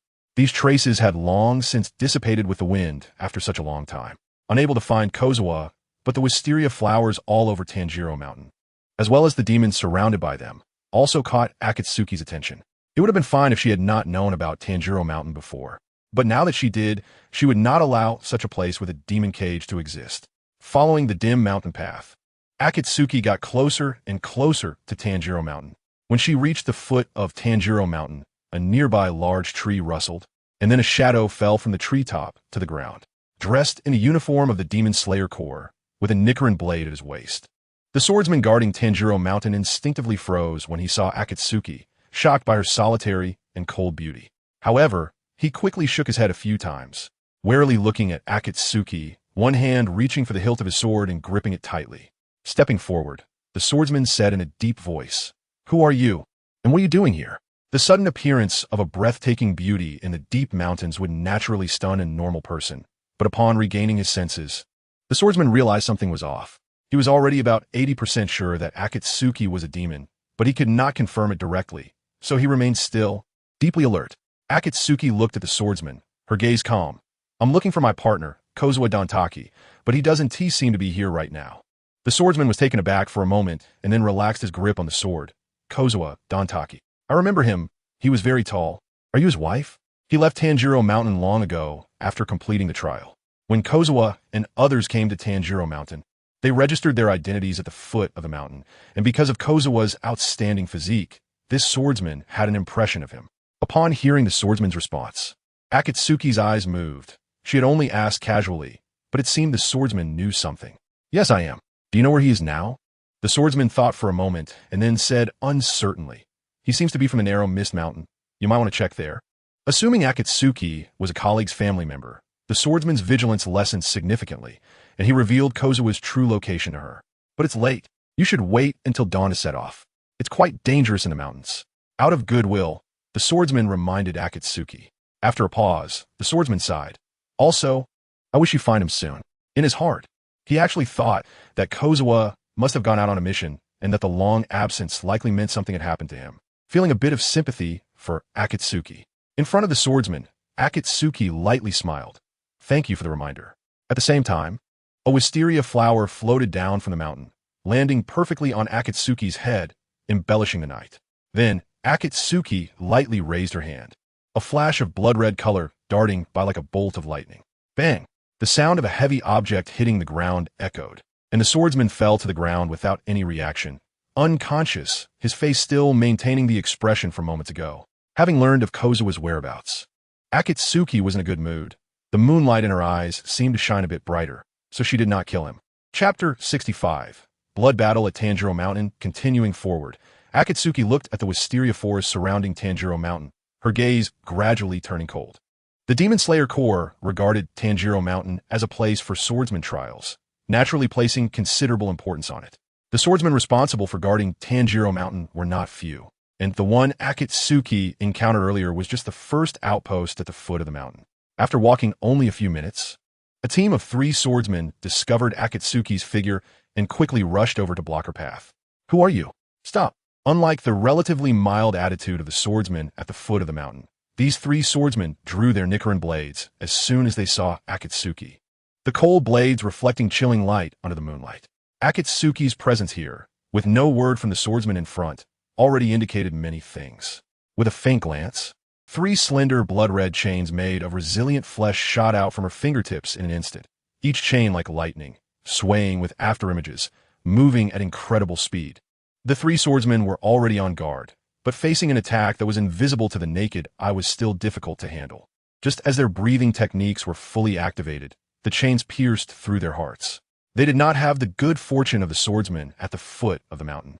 These traces had long since dissipated with the wind after such a long time. Unable to find Kozawa, but the wisteria flowers all over Tanjiro Mountain, as well as the demons surrounded by them, also caught Akatsuki's attention. It would have been fine if she had not known about Tanjiro Mountain before. But now that she did, she would not allow such a place with a demon cage to exist. Following the dim mountain path, Akatsuki got closer and closer to Tanjiro Mountain. When she reached the foot of Tanjiro Mountain, a nearby large tree rustled, and then a shadow fell from the treetop to the ground. Dressed in a uniform of the Demon Slayer Corps, with a Nichiren blade at his waist, the swordsman guarding Tanjiro Mountain instinctively froze when he saw Akatsuki, shocked by her solitary and cold beauty. However, he quickly shook his head a few times, warily looking at Akatsuki, one hand reaching for the hilt of his sword and gripping it tightly. Stepping forward, the swordsman said in a deep voice, "Who are you, and what are you doing here?" The sudden appearance of a breathtaking beauty in the deep mountains would naturally stun a normal person, but upon regaining his senses, the swordsman realized something was off. He was already about 80% sure that Akatsuki was a demon, but he could not confirm it directly, so he remained still, deeply alert. Akatsuki looked at the swordsman, her gaze calm. "I'm looking for my partner, Kozawa Dantaki, but he doesn't seem to be here right now." The swordsman was taken aback for a moment and then relaxed his grip on the sword. "Kozawa Dantaki. I remember him. He was very tall. Are you his wife? He left Tanjiro Mountain long ago after completing the trial. When Kozawa and others came to Tanjiro Mountain, they registered their identities at the foot of the mountain, and because of Kozawa's outstanding physique, this swordsman had an impression of him." Upon hearing the swordsman's response, Akatsuki's eyes moved. She had only asked casually, but it seemed the swordsman knew something. "Yes, I am. Do you know where he is now?" The swordsman thought for a moment and then said uncertainly, "He seems to be from the narrow mist mountain. You might want to check there." Assuming Akatsuki was a colleague's family member, the swordsman's vigilance lessened significantly, and he revealed Kozawa's true location to her. "But it's late. You should wait until dawn is set off. It's quite dangerous in the mountains." Out of goodwill, the swordsman reminded Akatsuki. After a pause, the swordsman sighed. "Also, I wish you find him soon." In his heart, he actually thought that Kozawa must have gone out on a mission and that the long absence likely meant something had happened to him. Feeling a bit of sympathy for Akatsuki, in front of the swordsman, Akatsuki lightly smiled. "Thank you for the reminder." At the same time, a wisteria flower floated down from the mountain, landing perfectly on Akatsuki's head, embellishing the night. Then, Akatsuki lightly raised her hand, a flash of blood-red color darting by like a bolt of lightning. Bang! The sound of a heavy object hitting the ground echoed, and the swordsman fell to the ground without any reaction, unconscious, his face still maintaining the expression from moments ago. Having learned of Kozawa's whereabouts, Akatsuki was in a good mood. The moonlight in her eyes seemed to shine a bit brighter, so she did not kill him. Chapter 65. Blood Battle at Tanjiro Mountain. Continuing forward, Akatsuki looked at the wisteria forest surrounding Tanjiro Mountain, her gaze gradually turning cold. The Demon Slayer Corps regarded Tanjiro Mountain as a place for swordsman trials, naturally placing considerable importance on it. The swordsmen responsible for guarding Tanjiro Mountain were not few, and the one Akatsuki encountered earlier was just the first outpost at the foot of the mountain. After walking only a few minutes, a team of 3 swordsmen discovered Akatsuki's figure and quickly rushed over to block her path. "Who are you? Stop." Unlike the relatively mild attitude of the swordsmen at the foot of the mountain, these 3 swordsmen drew their Nichiren blades as soon as they saw Akatsuki, the cold blades reflecting chilling light under the moonlight. Akatsuki's presence here, with no word from the swordsman in front, already indicated many things. With a faint glance, 3 slender blood-red chains made of resilient flesh shot out from her fingertips in an instant, each chain like lightning, swaying with afterimages, moving at incredible speed. The 3 swordsmen were already on guard, but facing an attack that was invisible to the naked eye was still difficult to handle. Just as their breathing techniques were fully activated, the chains pierced through their hearts. They did not have the good fortune of the swordsmen at the foot of the mountain.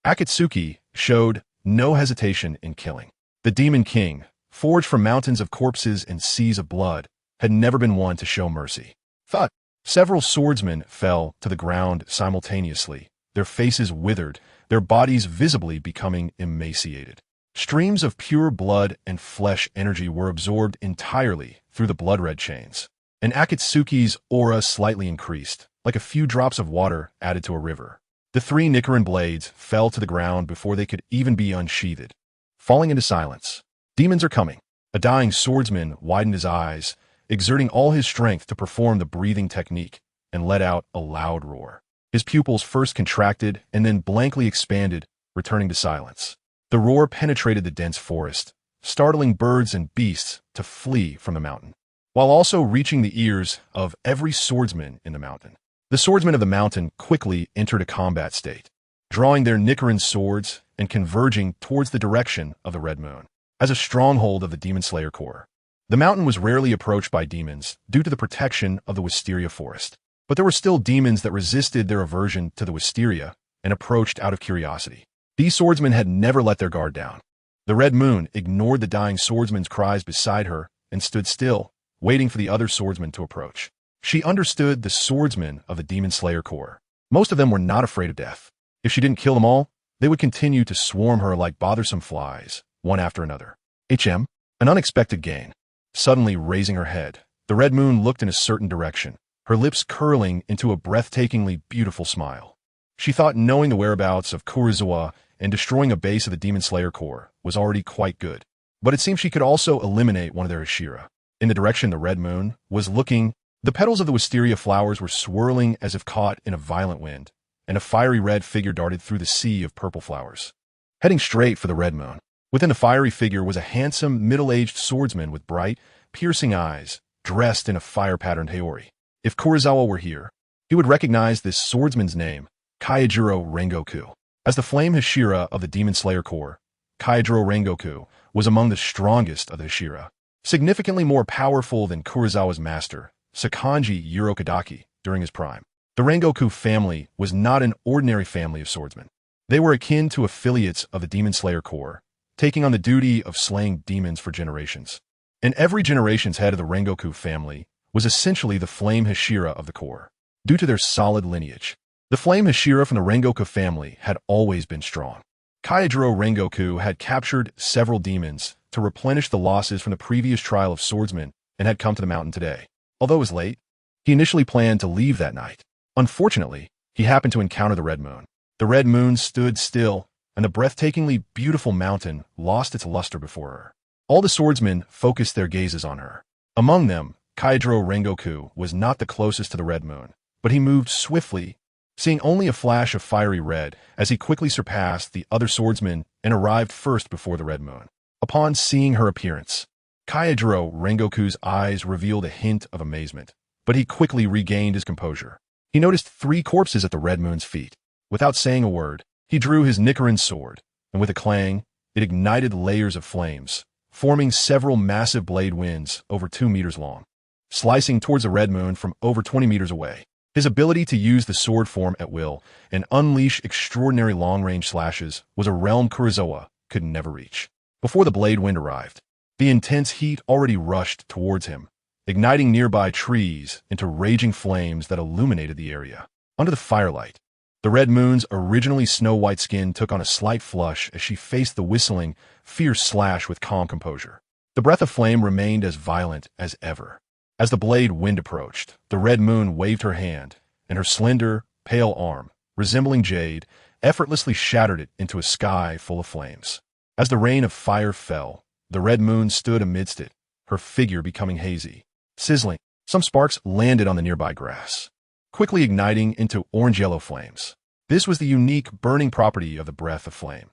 Akatsuki showed no hesitation in killing. The Demon King, forged from mountains of corpses and seas of blood, had never been one to show mercy. Thud! Several swordsmen fell to the ground simultaneously, their faces withered, their bodies visibly becoming emaciated. Streams of pure blood and flesh energy were absorbed entirely through the blood-red chains, and Akatsuki's aura slightly increased, like a few drops of water added to a river. The three Nichiren blades fell to the ground before they could even be unsheathed, falling into silence. Demons are coming. A dying swordsman widened his eyes, exerting all his strength to perform the breathing technique, and let out a loud roar. His pupils first contracted and then blankly expanded, returning to silence. The roar penetrated the dense forest, startling birds and beasts to flee from the mountain, while also reaching the ears of every swordsman in the mountain. The swordsmen of the mountain quickly entered a combat state, drawing their Nichiren swords and converging towards the direction of the Red Moon, as a stronghold of the Demon Slayer Corps. The mountain was rarely approached by demons due to the protection of the wisteria forest, but there were still demons that resisted their aversion to the wisteria and approached out of curiosity. These swordsmen had never let their guard down. The Red Moon ignored the dying swordsman's cries beside her and stood still, waiting for the other swordsmen to approach. She understood the swordsmen of the Demon Slayer Corps. Most of them were not afraid of death. If she didn't kill them all, they would continue to swarm her like bothersome flies, one after another. An unexpected gain. Suddenly raising her head, the Red Moon looked in a certain direction, her lips curling into a breathtakingly beautiful smile. She thought knowing the whereabouts of Kurosawa and destroying a base of the Demon Slayer Corps was already quite good. But it seemed she could also eliminate one of their Ashira. In the direction the Red Moon was looking, the petals of the wisteria flowers were swirling as if caught in a violent wind, and a fiery red figure darted through the sea of purple flowers, heading straight for the Red Moon. Within the fiery figure was a handsome, middle-aged swordsman with bright, piercing eyes, dressed in a fire-patterned haori. If Kurosawa were here, he would recognize this swordsman's name, Kaijiro Rengoku. As the flame Hashira of the Demon Slayer Corps, Kaijiro Rengoku was among the strongest of the Hashira, significantly more powerful than Kurosawa's master, Sakanji Urokadaki, during his prime. The Rengoku family was not an ordinary family of swordsmen. They were akin to affiliates of the Demon Slayer Corps, taking on the duty of slaying demons for generations. And every generation's head of the Rengoku family was essentially the flame Hashira of the Corps. Due to their solid lineage, the flame Hashira from the Rengoku family had always been strong. Kaijiro Rengoku had captured several demons to replenish the losses from the previous trial of swordsmen and had come to the mountain today. Although it was late, he initially planned to leave that night. Unfortunately, he happened to encounter the Red Moon. The Red Moon stood still, and the breathtakingly beautiful mountain lost its luster before her. All the swordsmen focused their gazes on her. Among them, Kaijiro Rengoku was not the closest to the Red Moon, but he moved swiftly, seeing only a flash of fiery red as he quickly surpassed the other swordsmen and arrived first before the Red Moon. Upon seeing her appearance, Kaijiro Rengoku's eyes revealed a hint of amazement, but he quickly regained his composure. He noticed 3 corpses at the Red Moon's feet. Without saying a word, he drew his Nichiren sword, and with a clang, it ignited layers of flames, forming several massive blade winds over 2 meters long, slicing towards the Red Moon from over 20 meters away. His ability to use the sword form at will and unleash extraordinary long-range slashes was a realm Kurosawa could never reach. Before the blade wind arrived, the intense heat already rushed towards him, igniting nearby trees into raging flames that illuminated the area. Under the firelight, the Red Moon's originally snow-white skin took on a slight flush as she faced the whistling, fierce slash with calm composure. The breath of flame remained as violent as ever. As the blade wind approached, the Red Moon waved her hand, and her slender, pale arm, resembling jade, effortlessly shattered it into a sky full of flames. As the rain of fire fell, the Red Moon stood amidst it, her figure becoming hazy. Sizzling, some sparks landed on the nearby grass, quickly igniting into orange-yellow flames. This was the unique burning property of the breath of flame.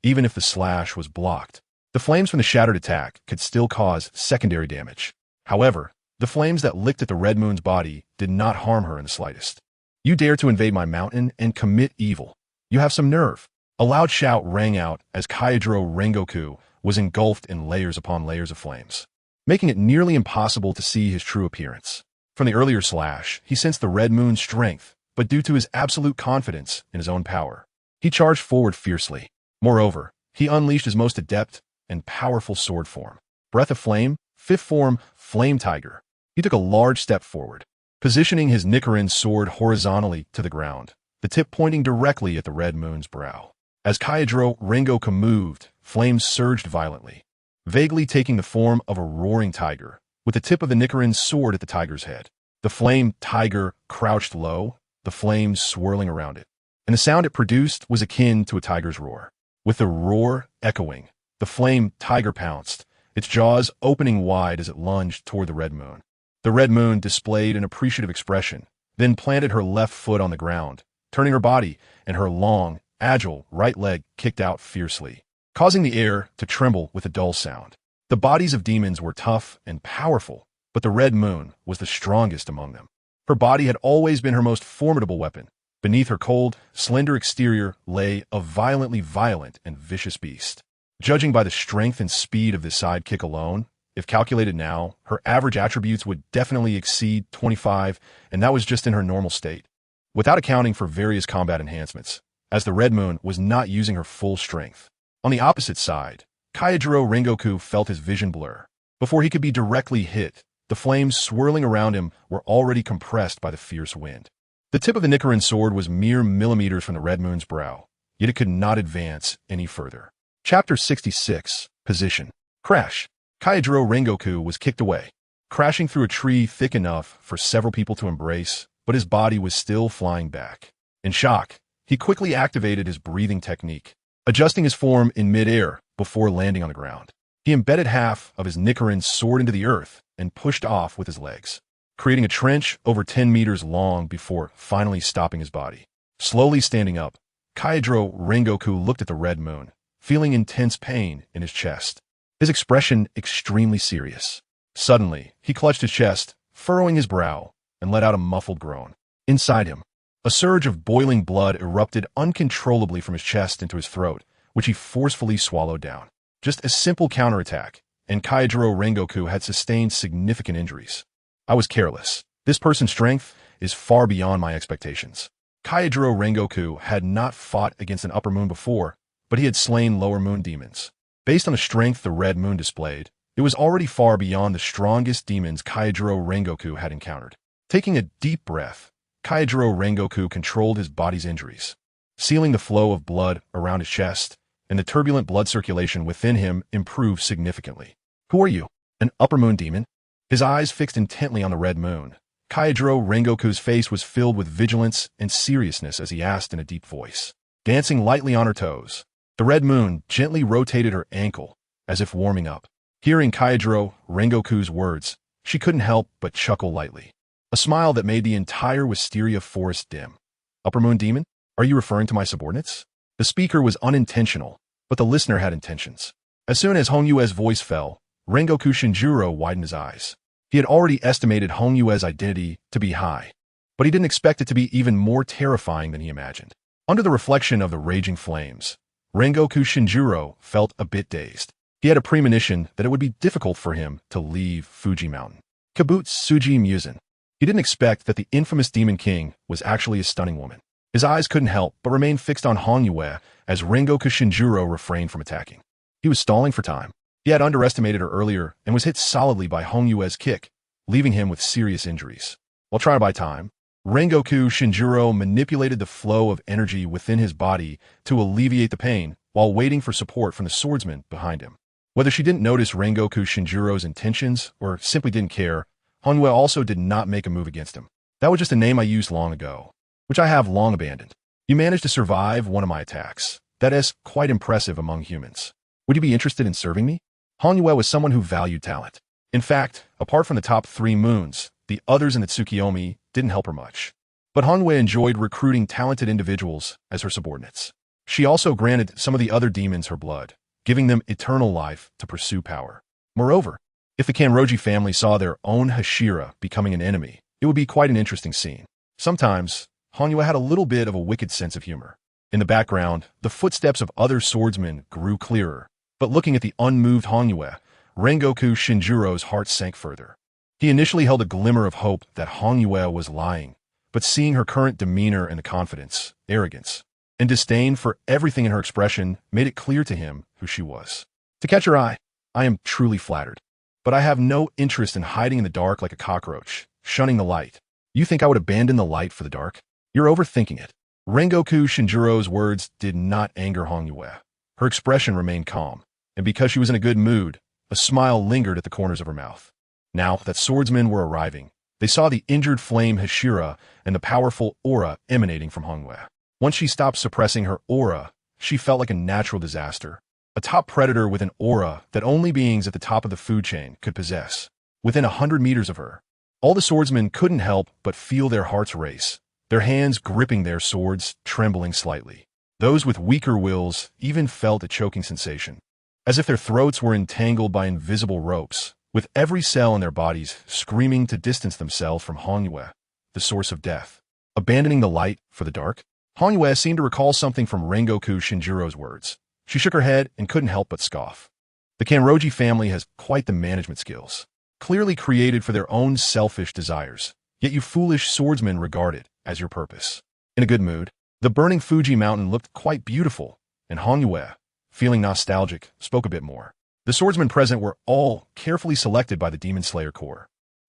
Even if the slash was blocked, the flames from the shattered attack could still cause secondary damage. However, the flames that licked at the Red Moon's body did not harm her in the slightest. "You dare to invade my mountain and commit evil. You have some nerve." A loud shout rang out as Kaijiro Rengoku was engulfed in layers upon layers of flames, making it nearly impossible to see his true appearance. From the earlier slash, he sensed the Red Moon's strength, but due to his absolute confidence in his own power, he charged forward fiercely. Moreover, he unleashed his most adept and powerful sword form, Breath of Flame, 5th form, Flame Tiger. He took a large step forward, positioning his Nichiren sword horizontally to the ground, the tip pointing directly at the Red Moon's brow. As Kyajiro Rengoku moved, flames surged violently, vaguely taking the form of a roaring tiger, with the tip of the Nichiren's sword at the tiger's head. The flame tiger crouched low, the flames swirling around it, and the sound it produced was akin to a tiger's roar. With the roar echoing, the flame tiger pounced, its jaws opening wide as it lunged toward the red moon. The red moon displayed an appreciative expression, then planted her left foot on the ground, turning her body, and her long, agile right leg kicked out fiercely, causing the air to tremble with a dull sound. The bodies of demons were tough and powerful, but the red moon was the strongest among them. Her body had always been her most formidable weapon. Beneath her cold, slender exterior lay a violently violent and vicious beast. Judging by the strength and speed of this sidekick alone, if calculated now, her average attributes would definitely exceed 25, and that was just in her normal state, without accounting for various combat enhancements, as the red moon was not using her full strength. On the opposite side, Kyajiro Rengoku felt his vision blur. Before he could be directly hit, the flames swirling around him were already compressed by the fierce wind. The tip of the Nichiren's sword was mere millimeters from the red moon's brow, yet it could not advance any further. Chapter 66, Position. Crash. Kyajiro Rengoku was kicked away, crashing through a tree thick enough for several people to embrace, but his body was still flying back. In shock, he quickly activated his breathing technique, adjusting his form in mid-air before landing on the ground. He embedded half of his Nichiren's sword into the earth and pushed off with his legs, creating a trench over 10 meters long before finally stopping his body. Slowly standing up, Kyajiro Rengoku looked at the red moon, feeling intense pain in his chest, his expression extremely serious. Suddenly, he clutched his chest, furrowing his brow, and let out a muffled groan. Inside him, a surge of boiling blood erupted uncontrollably from his chest into his throat, which he forcefully swallowed down. Just a simple counterattack, and Kyajiro Rengoku had sustained significant injuries. I was careless. This person's strength is far beyond my expectations. Kyajiro Rengoku had not fought against an upper moon before, but he had slain lower moon demons. Based on the strength the red moon displayed, it was already far beyond the strongest demons Kyajiro Rengoku had encountered. Taking a deep breath, Kyajiro Rengoku controlled his body's injuries, sealing the flow of blood around his chest, and the turbulent blood circulation within him improved significantly. Who are you? An upper moon demon? His eyes fixed intently on the red moon. Kyajiro Rengoku's face was filled with vigilance and seriousness as he asked in a deep voice. Dancing lightly on her toes, the red moon gently rotated her ankle, as if warming up. Hearing Kyajiro Rengoku's words, she couldn't help but chuckle lightly, a smile that made the entire wisteria forest dim. Upper moon demon? Are you referring to my subordinates? The speaker was unintentional, but the listener had intentions. As soon as Hong Yue's voice fell, Rengoku Shinjuro widened his eyes. He had already estimated Hong Yue's identity to be high, but he didn't expect it to be even more terrifying than he imagined. Under the reflection of the raging flames, Rengoku Shinjuro felt a bit dazed. He had a premonition that it would be difficult for him to leave Fuji Mountain. Kabutsuji Musen. He didn't expect that the infamous Demon King was actually a stunning woman. His eyes couldn't help but remain fixed on Hong Yue as Rengoku Shinjuro refrained from attacking. He was stalling for time. He had underestimated her earlier and was hit solidly by Hong Yue's kick, leaving him with serious injuries. While trying to buy time, Rengoku Shinjuro manipulated the flow of energy within his body to alleviate the pain while waiting for support from the swordsman behind him. Whether she didn't notice Rengoku Shinjuro's intentions or simply didn't care, Hong Yue also did not make a move against him. That was just a name I used long ago, which I have long abandoned. You managed to survive one of my attacks. That is quite impressive among humans. Would you be interested in serving me? Hong Yue was someone who valued talent. In fact, apart from the top 3 moons, the others in the Tsukiyomi didn't help her much. But Hong Yue enjoyed recruiting talented individuals as her subordinates. She also granted some of the other demons her blood, giving them eternal life to pursue power. Moreover, if the Kanroji family saw their own Hashira becoming an enemy, it would be quite an interesting scene. Sometimes, Hong Yue had a little bit of a wicked sense of humor. In the background, the footsteps of other swordsmen grew clearer, but looking at the unmoved Hong Yue, Rengoku Shinjuro's heart sank further. He initially held a glimmer of hope that Hong Yue was lying, but seeing her current demeanor and the confidence, arrogance, and disdain for everything in her expression made it clear to him who she was. To catch her eye, I am truly flattered, but I have no interest in hiding in the dark like a cockroach, shunning the light. You think I would abandon the light for the dark? You're overthinking it. Rengoku Shinjuro's words did not anger Hongyue. Her expression remained calm, and because she was in a good mood, a smile lingered at the corners of her mouth. Now that swordsmen were arriving, they saw the injured flame Hashira and the powerful aura emanating from Hongyue. Once she stopped suppressing her aura, she felt like a natural disaster, a top predator with an aura that only beings at the top of the food chain could possess. Within 100 meters of her, all the swordsmen couldn't help but feel their hearts race, their hands gripping their swords, trembling slightly. Those with weaker wills even felt a choking sensation, as if their throats were entangled by invisible ropes, with every cell in their bodies screaming to distance themselves from Hongyue, the source of death. Abandoning the light for the dark, Hongyue seemed to recall something from Rengoku Shinjuro's words. She shook her head and couldn't help but scoff. The Kanroji family has quite the management skills, clearly created for their own selfish desires, yet you foolish swordsmen regard it as your purpose. In a good mood, the burning Fuji mountain looked quite beautiful, and Hongyue, feeling nostalgic, spoke a bit more. The swordsmen present were all carefully selected by the Demon Slayer Corps.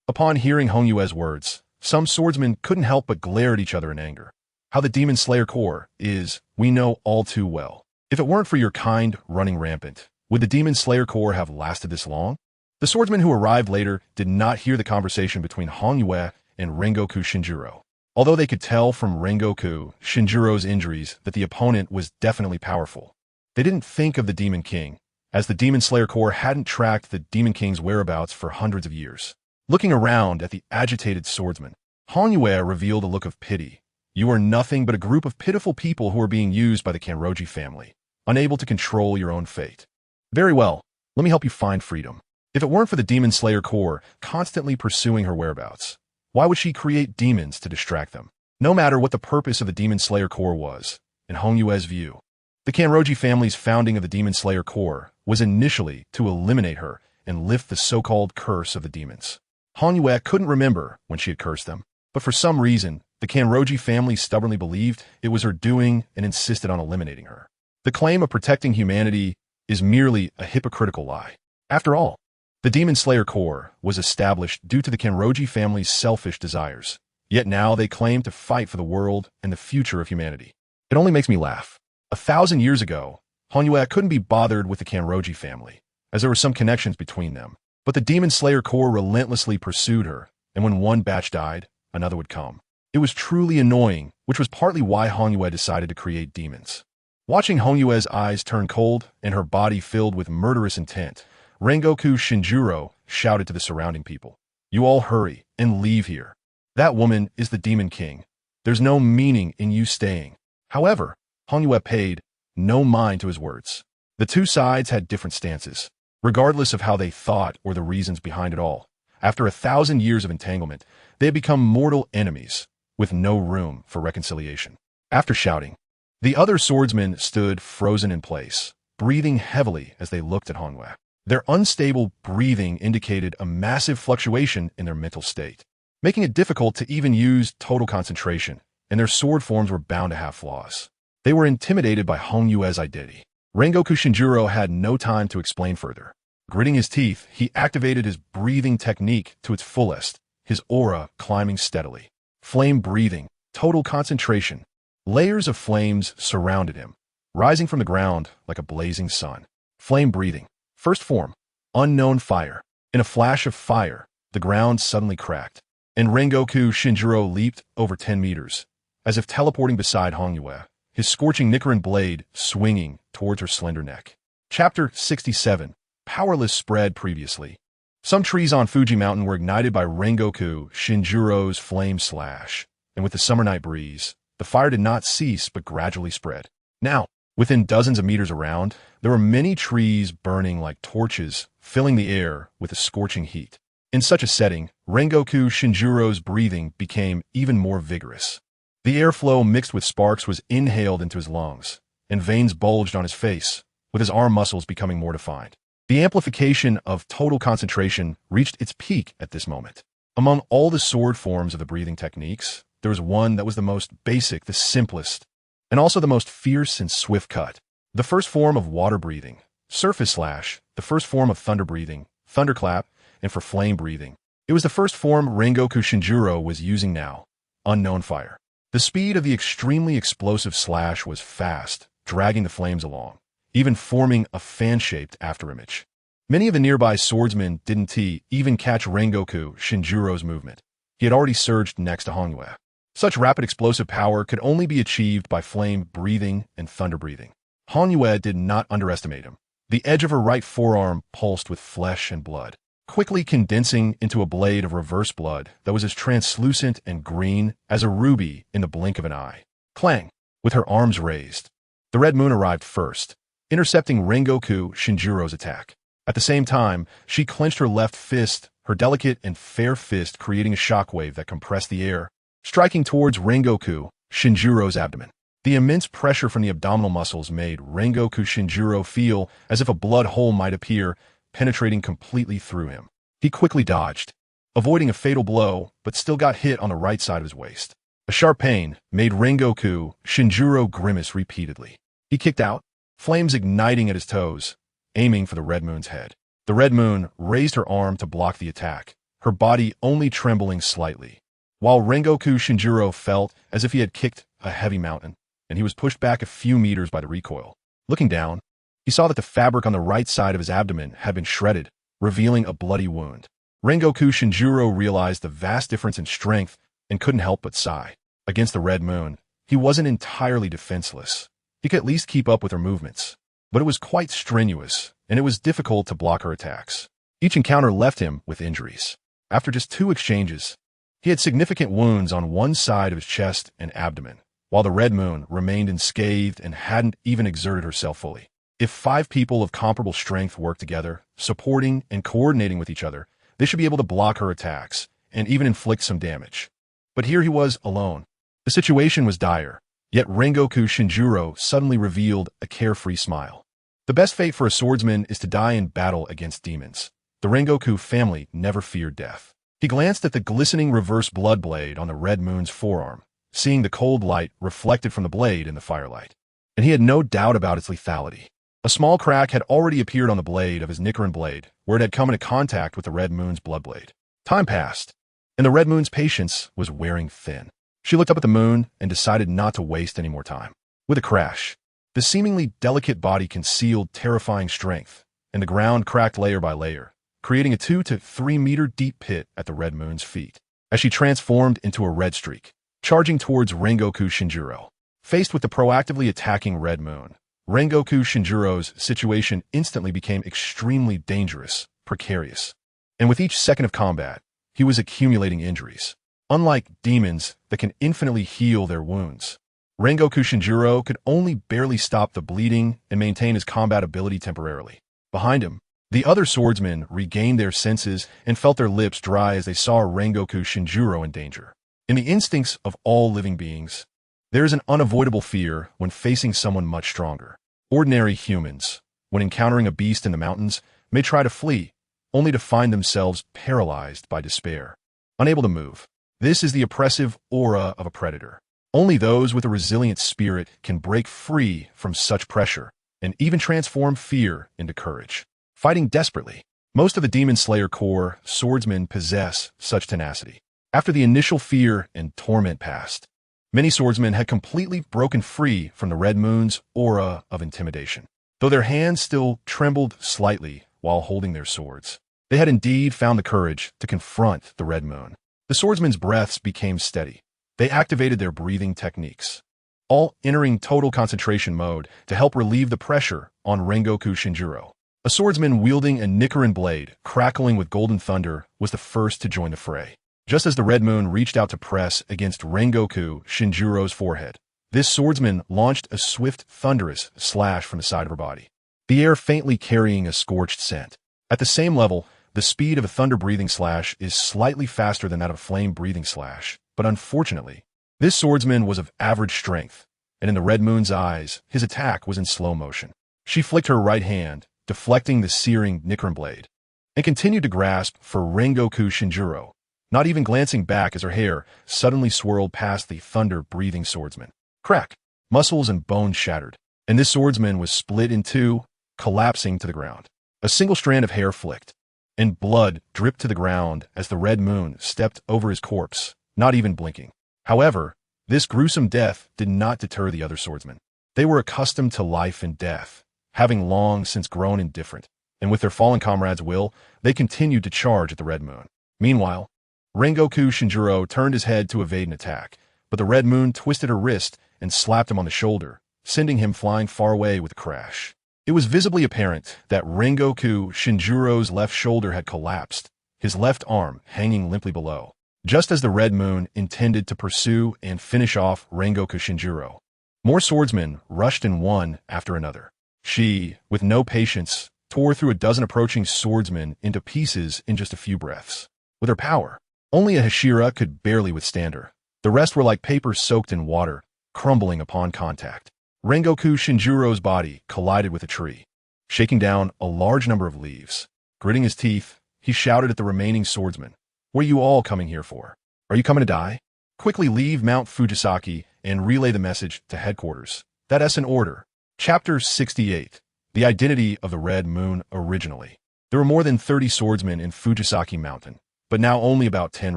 Upon hearing Hongyue's words, some swordsmen couldn't help but glare at each other in anger. How the Demon Slayer Corps is, we know all too well. If it weren't for your kind running rampant, would the Demon Slayer Corps have lasted this long? The swordsmen who arrived later did not hear the conversation between Hongyue and Rengoku Shinjuro. Although they could tell from Rengoku Shinjuro's injuries that the opponent was definitely powerful, they didn't think of the Demon King, as the Demon Slayer Corps hadn't tracked the Demon King's whereabouts for hundreds of years. Looking around at the agitated swordsman, Hongyue revealed a look of pity. You are nothing but a group of pitiful people who are being used by the Kanroji family, unable to control your own fate. Very well, let me help you find freedom. If it weren't for the Demon Slayer Corps constantly pursuing her whereabouts, why would she create demons to distract them? No matter what the purpose of the Demon Slayer Corps was, in Hongyue's view, the Kanroji family's founding of the Demon Slayer Corps was initially to eliminate her and lift the so-called curse of the demons. Hongyue couldn't remember when she had cursed them, but for some reason, the Kanroji family stubbornly believed it was her doing and insisted on eliminating her. The claim of protecting humanity is merely a hypocritical lie. After all, the Demon Slayer Corps was established due to the Kanroji family's selfish desires, yet now they claim to fight for the world and the future of humanity. It only makes me laugh. 1,000 years ago, Hongyue couldn't be bothered with the Kanroji family, as there were some connections between them. But the Demon Slayer Corps relentlessly pursued her, and when one batch died, another would come. It was truly annoying, which was partly why Hongyue decided to create demons. Watching Hongyue's eyes turn cold and her body filled with murderous intent, Rengoku Shinjuro shouted to the surrounding people, "You all hurry and leave here. That woman is the Demon King. There's no meaning in you staying." However, Hongyue paid no mind to his words. The two sides had different stances, regardless of how they thought or the reasons behind it all. After 1,000 years of entanglement, they had become mortal enemies, with no room for reconciliation. After shouting, the other swordsmen stood frozen in place, breathing heavily as they looked at Hongyue. Their unstable breathing indicated a massive fluctuation in their mental state, making it difficult to even use total concentration, and their sword forms were bound to have flaws. They were intimidated by Hongyue's identity. Rengoku Shinjuro had no time to explain further. Gritting his teeth, he activated his breathing technique to its fullest, his aura climbing steadily. Flame breathing, total concentration. Layers of flames surrounded him, rising from the ground like a blazing sun. Flame breathing. First form, unknown fire. In a flash of fire, the ground suddenly cracked, and Rengoku Shinjuro leaped over 10 meters, as if teleporting beside Hongyue, his scorching Nichiren blade swinging towards her slender neck. Chapter 67. Powerless spread previously. Some trees on Fuji Mountain were ignited by Rengoku Shinjuro's flame slash, and with the summer night breeze, the fire did not cease but gradually spread. Now, within dozens of meters around, there were many trees burning like torches, filling the air with a scorching heat. In such a setting, Rengoku Shinjuro's breathing became even more vigorous. The airflow mixed with sparks was inhaled into his lungs, and veins bulged on his face, with his arm muscles becoming more defined. The amplification of total concentration reached its peak at this moment. Among all the sword forms of the breathing techniques, there was one that was the most basic, the simplest, and also the most fierce and swift cut. The first form of water breathing, surface slash, the first form of thunder breathing, thunderclap, and for flame breathing. It was the first form Rengoku Shinjuro was using now, unknown fire. The speed of the extremely explosive slash was fast, dragging the flames along, even forming a fan-shaped afterimage. Many of the nearby swordsmen didn't even catch Rengoku Shinjuro's movement. He had already surged next to Hongwei. Such rapid explosive power could only be achieved by flame breathing and thunder breathing. Hongwei did not underestimate him. The edge of her right forearm pulsed with flesh and blood, quickly condensing into a blade of reverse blood that was as translucent and green as a ruby in the blink of an eye. Clang! With her arms raised, the Red Moon arrived first, intercepting Rengoku Shinjuro's attack. At the same time, she clenched her left fist, her delicate and fair fist creating a shockwave that compressed the air, striking towards Rengoku Shinjuro's abdomen. The immense pressure from the abdominal muscles made Rengoku Shinjuro feel as if a blood hole might appear, penetrating completely through him. He quickly dodged, avoiding a fatal blow, but still got hit on the right side of his waist. A sharp pain made Rengoku Shinjuro grimace repeatedly. He kicked out, flames igniting at his toes, aiming for the Red Moon's head. The Red Moon raised her arm to block the attack, her body only trembling slightly, while Rengoku Shinjuro felt as if he had kicked a heavy mountain, and he was pushed back a few meters by the recoil. Looking down, he saw that the fabric on the right side of his abdomen had been shredded, revealing a bloody wound. Rengoku Shinjuro realized the vast difference in strength and couldn't help but sigh. Against the Red Moon, he wasn't entirely defenseless. He could at least keep up with her movements, but it was quite strenuous, and it was difficult to block her attacks. Each encounter left him with injuries. After just 2 exchanges, he had significant wounds on one side of his chest and abdomen, while the Red Moon remained unscathed and hadn't even exerted herself fully. If 5 people of comparable strength worked together, supporting and coordinating with each other, they should be able to block her attacks and even inflict some damage. But here he was alone. The situation was dire, yet Rengoku Shinjuro suddenly revealed a carefree smile. The best fate for a swordsman is to die in battle against demons. The Rengoku family never feared death. He glanced at the glistening reverse blood blade on the Red Moon's forearm, seeing the cold light reflected from the blade in the firelight. And he had no doubt about its lethality. A small crack had already appeared on the blade of his Nichiren blade, where it had come into contact with the Red Moon's blood blade. Time passed, and the Red Moon's patience was wearing thin. She looked up at the moon and decided not to waste any more time. With a crash, the seemingly delicate body concealed terrifying strength, and the ground cracked layer by layer, creating a 2 to 3 meter deep pit at the Red Moon's feet, as she transformed into a red streak, charging towards Rengoku Shinjuro. Faced with the proactively attacking Red Moon, Rengoku Shinjuro's situation instantly became extremely dangerous, precarious. And with each second of combat, he was accumulating injuries. Unlike demons that can infinitely heal their wounds, Rengoku Shinjuro could only barely stop the bleeding and maintain his combat ability temporarily. Behind him, the other swordsmen regained their senses and felt their lips dry as they saw Rengoku Shinjuro in danger. In the instincts of all living beings, there is an unavoidable fear when facing someone much stronger. Ordinary humans, when encountering a beast in the mountains, may try to flee, only to find themselves paralyzed by despair, unable to move. This is the oppressive aura of a predator. Only those with a resilient spirit can break free from such pressure and even transform fear into courage. Fighting desperately, most of the Demon Slayer Corps swordsmen possess such tenacity. After the initial fear and torment passed, many swordsmen had completely broken free from the Red Moon's aura of intimidation. Though their hands still trembled slightly while holding their swords, they had indeed found the courage to confront the Red Moon. The swordsmen's breaths became steady. They activated their breathing techniques, all entering total concentration mode to help relieve the pressure on Rengoku Shinjuro. A swordsman wielding a Nichiren blade, crackling with golden thunder, was the first to join the fray. Just as the Red Moon reached out to press against Rengoku Shinjuro's forehead, this swordsman launched a swift, thunderous slash from the side of her body, the air faintly carrying a scorched scent. At the same level, the speed of a thunder-breathing slash is slightly faster than that of a flame-breathing slash, but unfortunately, this swordsman was of average strength, and in the Red Moon's eyes, his attack was in slow motion. She flicked her right hand, deflecting the searing Nichiren blade, and continued to grasp for Rengoku Shinjuro, not even glancing back as her hair suddenly swirled past the thunder-breathing swordsman. Crack! Muscles and bones shattered, and this swordsman was split in two, collapsing to the ground. A single strand of hair flicked, and blood dripped to the ground as the Red Moon stepped over his corpse, not even blinking. However, This gruesome death did not deter the other swordsmen. They were accustomed to life and death, having long since grown indifferent, and with their fallen comrade's will, they continued to charge at the Red Moon. Meanwhile, Rengoku Shinjiro turned his head to evade an attack, but the Red Moon twisted her wrist and slapped him on the shoulder, sending him flying far away with a crash. It was visibly apparent that Rengoku Shinjiro's left shoulder had collapsed, his left arm hanging limply below, just as the Red Moon intended to pursue and finish off Rengoku Shinjiro. More swordsmen rushed in one after another. She, with no patience, tore through a dozen approaching swordsmen into pieces in just a few breaths. With her power, only a Hashira could barely withstand her. The rest were like paper soaked in water, crumbling upon contact. Rengoku Shinjiro's body collided with a tree, shaking down a large number of leaves. Gritting his teeth, he shouted at the remaining swordsmen, "What are you all coming here for? Are you coming to die? Quickly leave Mount Fujisaki and relay the message to headquarters. That's an order." Chapter 68. The Identity of the Red Moon. Originally, there were more than 30 swordsmen in Fujisaki Mountain, but now only about 10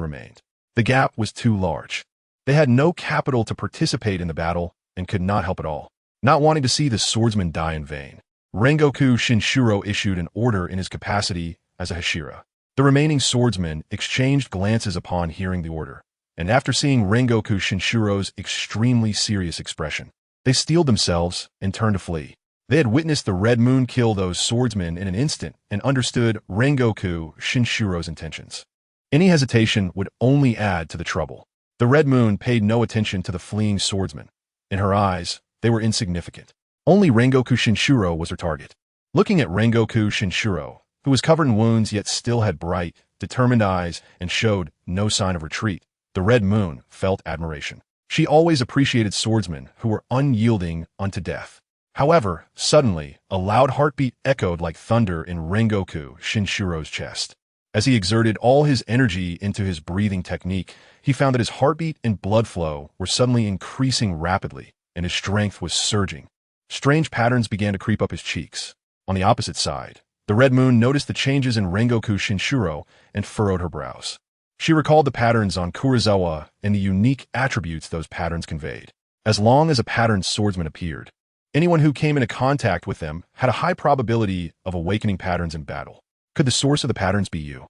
remained. The gap was too large. They had no capital to participate in the battle and could not help at all, not wanting to see the swordsmen die in vain. Rengoku Shinshiro issued an order in his capacity as a Hashira. The remaining swordsmen exchanged glances upon hearing the order, and after seeing Rengoku Shinshiro's extremely serious expression, they steeled themselves and turned to flee. They had witnessed the Red Moon kill those swordsmen in an instant and understood Rengoku Shinshiro's intentions. Any hesitation would only add to the trouble. The Red Moon paid no attention to the fleeing swordsmen. In her eyes, they were insignificant. Only Rengoku Shinshiro was her target. Looking at Rengoku Shinshiro, who was covered in wounds yet still had bright, determined eyes and showed no sign of retreat, the Red Moon felt admiration. She always appreciated swordsmen who were unyielding unto death. However, suddenly, a loud heartbeat echoed like thunder in Rengoku Shinshiro's chest. As he exerted all his energy into his breathing technique, he found that his heartbeat and blood flow were suddenly increasing rapidly, and his strength was surging. Strange patterns began to creep up his cheeks. On the opposite side, the Red Moon noticed the changes in Rengoku Shinshiro and furrowed her brows. She recalled the patterns on Kurosawa and the unique attributes those patterns conveyed. As long as a patterned swordsman appeared, anyone who came into contact with them had a high probability of awakening patterns in battle. Could the source of the patterns be you?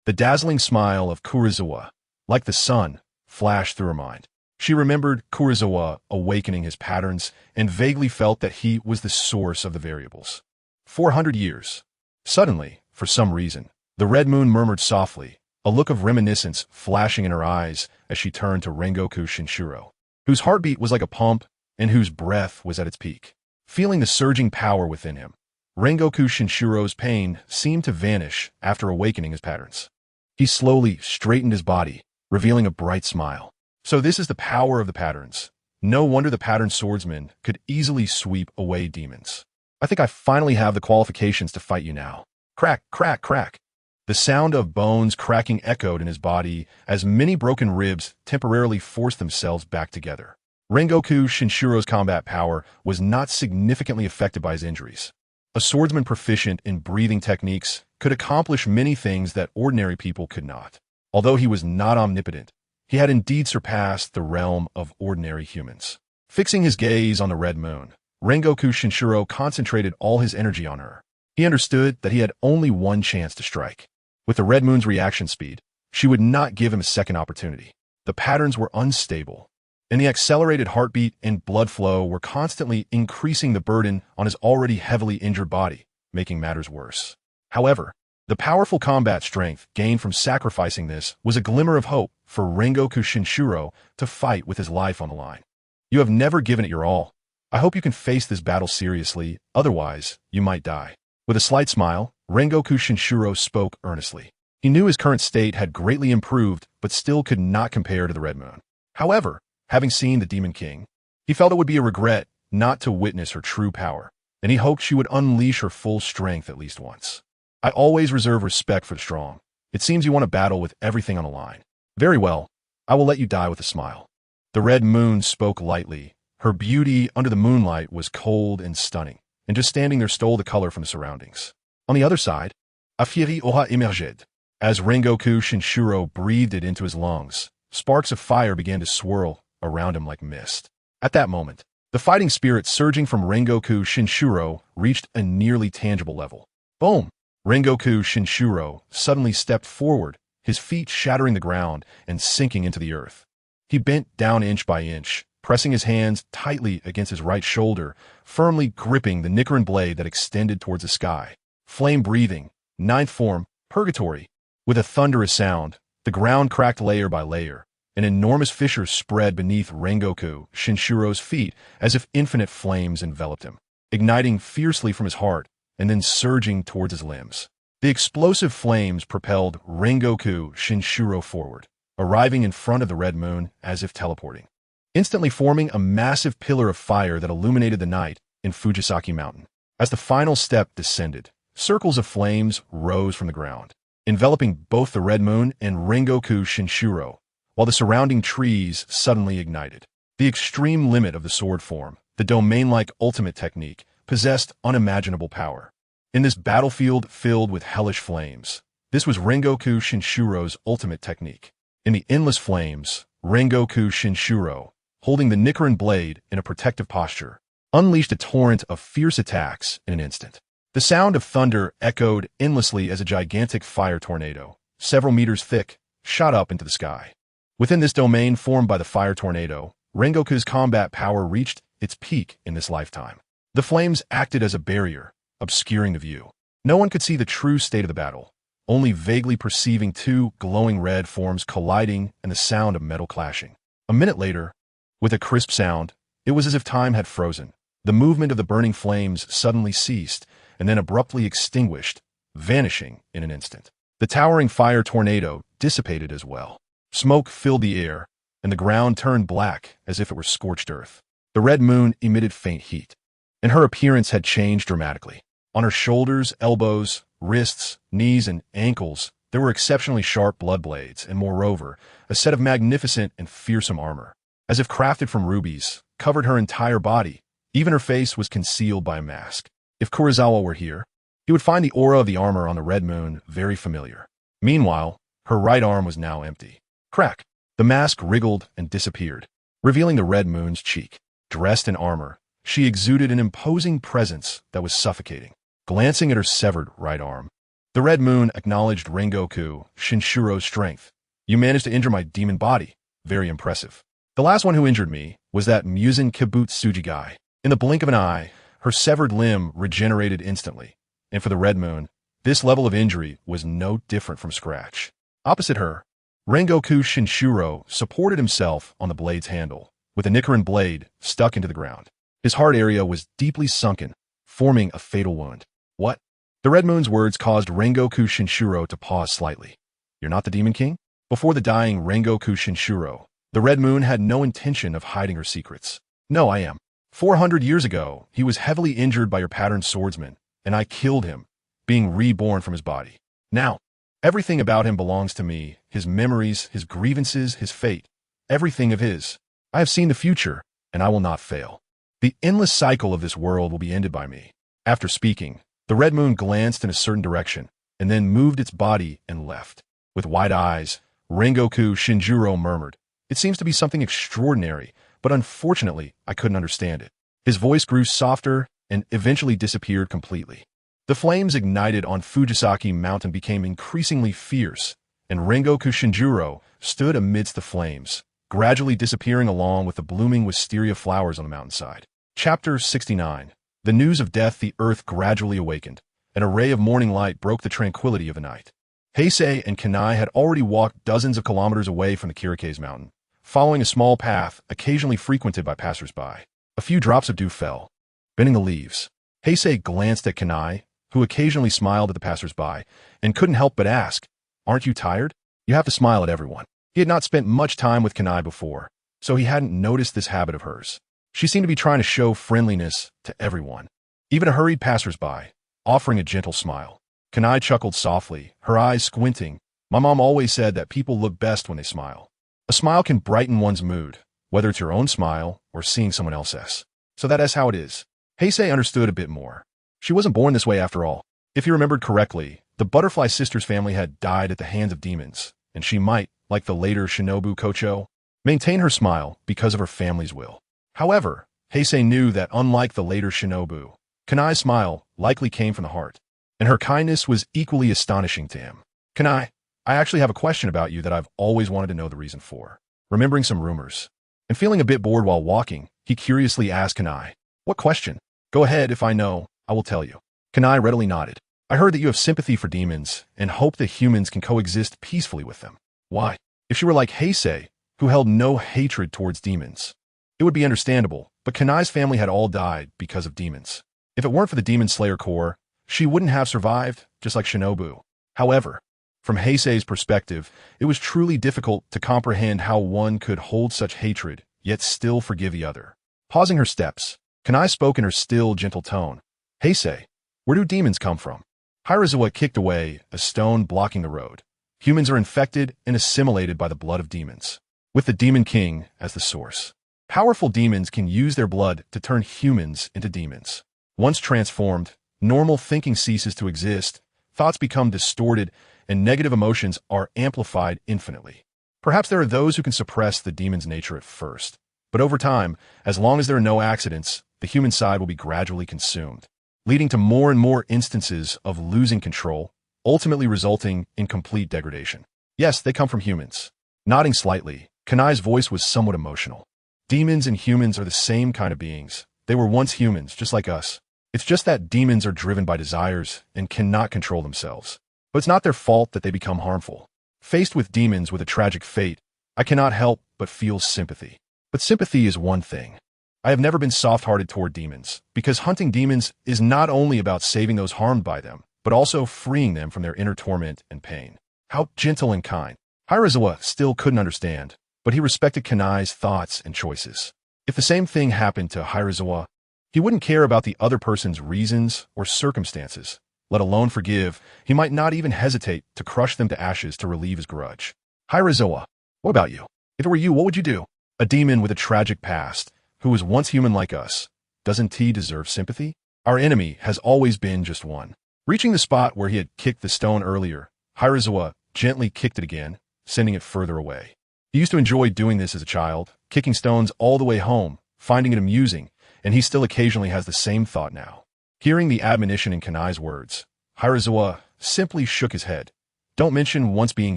The dazzling smile of Kurosawa, like the sun, flashed through her mind. She remembered Kurosawa awakening his patterns and vaguely felt that he was the source of the variables. 400 years. Suddenly, for some reason, the Red Moon murmured softly, a look of reminiscence flashing in her eyes as she turned to Rengoku Shinshiro, whose heartbeat was like a pump and whose breath was at its peak. Feeling the surging power within him, Rengoku Shinshiro's pain seemed to vanish after awakening his patterns. He slowly straightened his body, revealing a bright smile. So this is the power of the patterns. No wonder the patterned swordsman could easily sweep away demons. I think I finally have the qualifications to fight you now. Crack, crack, crack. The sound of bones cracking echoed in his body as many broken ribs temporarily forced themselves back together. Rengoku Shinshiro's combat power was not significantly affected by his injuries. A swordsman proficient in breathing techniques could accomplish many things that ordinary people could not. Although he was not omnipotent, he had indeed surpassed the realm of ordinary humans. Fixing his gaze on the Red Moon, Rengoku Shinshiro concentrated all his energy on her. He understood that he had only one chance to strike. With the Red Moon's reaction speed, she would not give him a second opportunity. The patterns were unstable, and the accelerated heartbeat and blood flow were constantly increasing the burden on his already heavily injured body, making matters worse. However, the powerful combat strength gained from sacrificing this was a glimmer of hope for Rengoku Shinshiro to fight with his life on the line. You have never given it your all. I hope you can face this battle seriously, otherwise you might die. With a slight smile, Rengoku Shinshiro spoke earnestly. He knew his current state had greatly improved, but still could not compare to the Red Moon. However, having seen the Demon King, he felt it would be a regret not to witness her true power, and he hoped she would unleash her full strength at least once. I always reserve respect for the strong. It seems you want to battle with everything on the line. Very well, I will let you die with a smile. The Red Moon spoke lightly. Her beauty under the moonlight was cold and stunning, and just standing there stole the color from the surroundings. On the other side, a fury aura émergé. As Rengoku Shinshiro breathed it into his lungs, sparks of fire began to swirl, around him like mist. At that moment, the fighting spirit surging from Rengoku Shinshuro reached a nearly tangible level. Boom! Rengoku Shinshuro suddenly stepped forward, his feet shattering the ground and sinking into the earth. He bent down inch by inch, pressing his hands tightly against his right shoulder, firmly gripping the Nichiren blade that extended towards the sky. Flame breathing, ninth form, purgatory. With a thunderous sound, the ground cracked layer by layer. An enormous fissure spread beneath Rengoku Shinshuro's feet as if infinite flames enveloped him, igniting fiercely from his heart and then surging towards his limbs. The explosive flames propelled Rengoku Shinshuro forward, arriving in front of the red moon as if teleporting, instantly forming a massive pillar of fire that illuminated the night in Fujisaki Mountain. As the final step descended, circles of flames rose from the ground, enveloping both the red moon and Rengoku Shinshuro, while the surrounding trees suddenly ignited. The extreme limit of the sword form, the domain-like ultimate technique, possessed unimaginable power. In this battlefield filled with hellish flames, this was Rengoku Shinshuro's ultimate technique. In the endless flames, Rengoku Shinshuro, holding the Nichiren blade in a protective posture, unleashed a torrent of fierce attacks in an instant. The sound of thunder echoed endlessly as a gigantic fire tornado, several meters thick, shot up into the sky. Within this domain formed by the fire tornado, Rengoku's combat power reached its peak in this lifetime. The flames acted as a barrier, obscuring the view. No one could see the true state of the battle, only vaguely perceiving two glowing red forms colliding and the sound of metal clashing. A minute later, with a crisp sound, it was as if time had frozen. The movement of the burning flames suddenly ceased and then abruptly extinguished, vanishing in an instant. The towering fire tornado dissipated as well. Smoke filled the air, and the ground turned black as if it were scorched earth. The red moon emitted faint heat, and her appearance had changed dramatically. On her shoulders, elbows, wrists, knees, and ankles, there were exceptionally sharp blood blades, and moreover, a set of magnificent and fearsome armor. As if crafted from rubies, covered her entire body. Even her face was concealed by a mask. If Kurosawa were here, he would find the aura of the armor on the red moon very familiar. Meanwhile, her right arm was now empty. Crack! The mask wriggled and disappeared, revealing the red moon's cheek. Dressed in armor, she exuded an imposing presence that was suffocating. Glancing at her severed right arm, the red moon acknowledged Rengoku Shinshuro's strength. You managed to injure my demon body. Very impressive. The last one who injured me was that Musen Kibutsuji guy. In the blink of an eye, her severed limb regenerated instantly. And for the red moon, this level of injury was no different from scratch. Opposite her, Rengoku Shinshuro supported himself on the blade's handle, with the Nichiren blade stuck into the ground. His heart area was deeply sunken, forming a fatal wound. What? The red moon's words caused Rengoku Shinshuro to pause slightly. You're not the Demon King? Before the dying Rengoku Shinshuro, the red moon had no intention of hiding her secrets. No, I am. 400 years ago, he was heavily injured by your patterned swordsman, and I killed him, being reborn from his body. Now, everything about him belongs to me, his memories, his grievances, his fate, everything of his. I have seen the future, and I will not fail. The endless cycle of this world will be ended by me. After speaking, the red moon glanced in a certain direction, and then moved its body and left. With wide eyes, Rengoku Shinjuro murmured, It seems to be something extraordinary, but unfortunately, I couldn't understand it. His voice grew softer and eventually disappeared completely. The flames ignited on Fujisaki Mountain became increasingly fierce, and Rengoku Shinjuro stood amidst the flames, gradually disappearing along with the blooming wisteria flowers on the mountainside. Chapter 69. The news of death. The earth gradually awakened. An array of morning light broke the tranquility of the night. Heisei and Kanai had already walked dozens of kilometers away from the Kirike's mountain, following a small path occasionally frequented by passers-by. A few drops of dew fell, bending the leaves. Heisei glanced at Kanai, who occasionally smiled at the passers-by, and couldn't help but ask, Aren't you tired? You have to smile at everyone. He had not spent much time with Kanai before, so he hadn't noticed this habit of hers. She seemed to be trying to show friendliness to everyone, even a hurried passers-by, offering a gentle smile. Kanai chuckled softly, her eyes squinting. My mom always said that people look best when they smile. A smile can brighten one's mood, whether it's your own smile or seeing someone else's. So that is how it is. Heisei understood a bit more. She wasn't born this way after all. If he remembered correctly, the Butterfly Sisters family had died at the hands of demons, and she might, like the later Shinobu Kocho, maintain her smile because of her family's will. However, Heisei knew that unlike the later shinobu, Kanai's smile likely came from the heart, and her kindness was equally astonishing to him. Kanai, I actually have a question about you that I've always wanted to know the reason for. Remembering some rumors, and feeling a bit bored while walking, he curiously asked Kanai, "What question?" "Go ahead, if I know, I will tell you." Kanai readily nodded. "I heard that you have sympathy for demons and hope that humans can coexist peacefully with them." Why? If she were like Heisei, who held no hatred towards demons, it would be understandable, but Kanai's family had all died because of demons. If it weren't for the Demon Slayer Corps, she wouldn't have survived, just like Shinobu. However, from Heisei's perspective, it was truly difficult to comprehend how one could hold such hatred, yet still forgive the other. Pausing her steps, Kanai spoke in her still, gentle tone. "Heisei, where do demons come from?" Hirazawa kicked away a stone blocking the road. "Humans are infected and assimilated by the blood of demons, with the Demon King as the source. Powerful demons can use their blood to turn humans into demons. Once transformed, normal thinking ceases to exist, thoughts become distorted, and negative emotions are amplified infinitely. Perhaps there are those who can suppress the demon's nature at first, but over time, as long as there are no accidents, the human side will be gradually consumed, leading to more and more instances of losing control, ultimately resulting in complete degradation. Yes, they come from humans." Nodding slightly, Kanai's voice was somewhat emotional. "Demons and humans are the same kind of beings. They were once humans, just like us. It's just that demons are driven by desires and cannot control themselves. But it's not their fault that they become harmful. Faced with demons with a tragic fate, I cannot help but feel sympathy. But sympathy is one thing. I have never been soft-hearted toward demons, because hunting demons is not only about saving those harmed by them, but also freeing them from their inner torment and pain." How gentle and kind. Hirazawa still couldn't understand, but he respected Kanai's thoughts and choices. If the same thing happened to Hirazawa, he wouldn't care about the other person's reasons or circumstances. Let alone forgive, he might not even hesitate to crush them to ashes to relieve his grudge. "Hirazawa, what about you? If it were you, what would you do? A demon with a tragic past, who was once human like us. Doesn't he deserve sympathy? Our enemy has always been just one." Reaching the spot where he had kicked the stone earlier, Hirazawa gently kicked it again, sending it further away. He used to enjoy doing this as a child, kicking stones all the way home, finding it amusing, and he still occasionally has the same thought now. Hearing the admonition in Kanai's words, Hirazawa simply shook his head. "Don't mention once being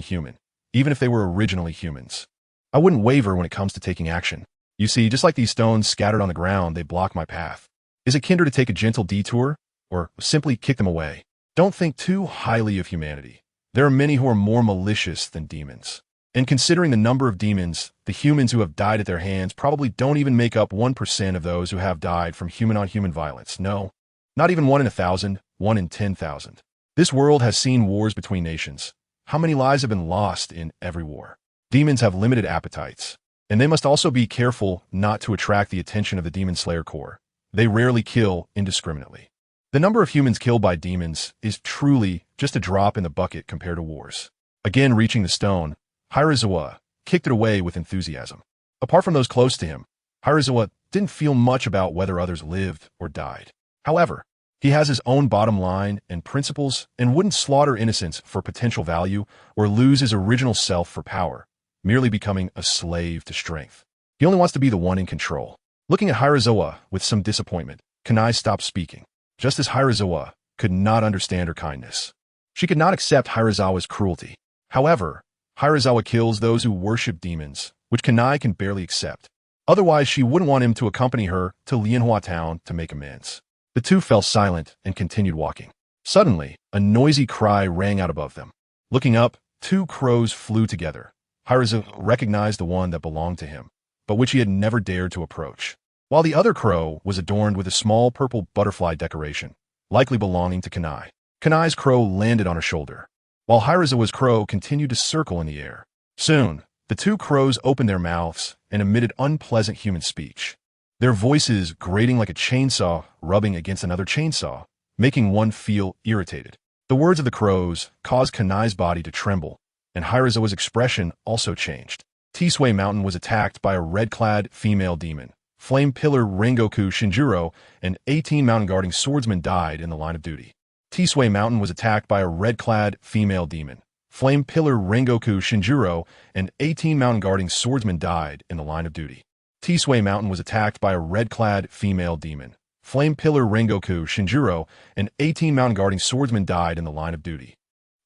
human, even if they were originally humans. I wouldn't waver when it comes to taking action. You see, just like these stones scattered on the ground, they block my path. Is it kinder to take a gentle detour, or simply kick them away? Don't think too highly of humanity. There are many who are more malicious than demons. And considering the number of demons, the humans who have died at their hands probably don't even make up 1% of those who have died from human-on-human violence. No, not even 1 in 1,000, 1 in 10,000. This world has seen wars between nations. How many lives have been lost in every war? Demons have limited appetites, and they must also be careful not to attract the attention of the Demon Slayer Corps. They rarely kill indiscriminately. The number of humans killed by demons is truly just a drop in the bucket compared to wars." Again reaching the stone, Hirazawa kicked it away with enthusiasm. Apart from those close to him, Hirazawa didn't feel much about whether others lived or died. However, he has his own bottom line and principles and wouldn't slaughter innocents for potential value or lose his original self for power, merely becoming a slave to strength. He only wants to be the one in control. Looking at Hirazawa with some disappointment, Kanai stopped speaking, just as Hirazawa could not understand her kindness. She could not accept Hirazawa's cruelty. However, Hirazawa kills those who worship demons, which Kanai can barely accept. Otherwise, she wouldn't want him to accompany her to Lianhua Town to make amends. The two fell silent and continued walking. Suddenly, a noisy cry rang out above them. Looking up, 2 crows flew together. Hirazawa recognized the one that belonged to him, but which he had never dared to approach, while the other crow was adorned with a small purple butterfly decoration, likely belonging to Kanai. Kanai's crow landed on her shoulder, while Hirazawa's crow continued to circle in the air. Soon, the 2 crows opened their mouths and emitted unpleasant human speech, their voices grating like a chainsaw rubbing against another chainsaw, making one feel irritated. The words of the crows caused Kanai's body to tremble, and Hirazawa's expression also changed. Tisui Mountain was attacked by a red-clad female demon. Flame Pillar Rengoku Shinjuro and 18 mountain guarding swordsmen died in the line of duty. Tisui Mountain was attacked by a red-clad female demon. Flame Pillar Rengoku Shinjuro, an 18 mountain guarding swordsman, died in the line of duty. Tisui Mountain was attacked by a red-clad female demon. Flame Pillar Rengoku Shinjuro, an 18 mountain guarding swordsman, died in the line of duty.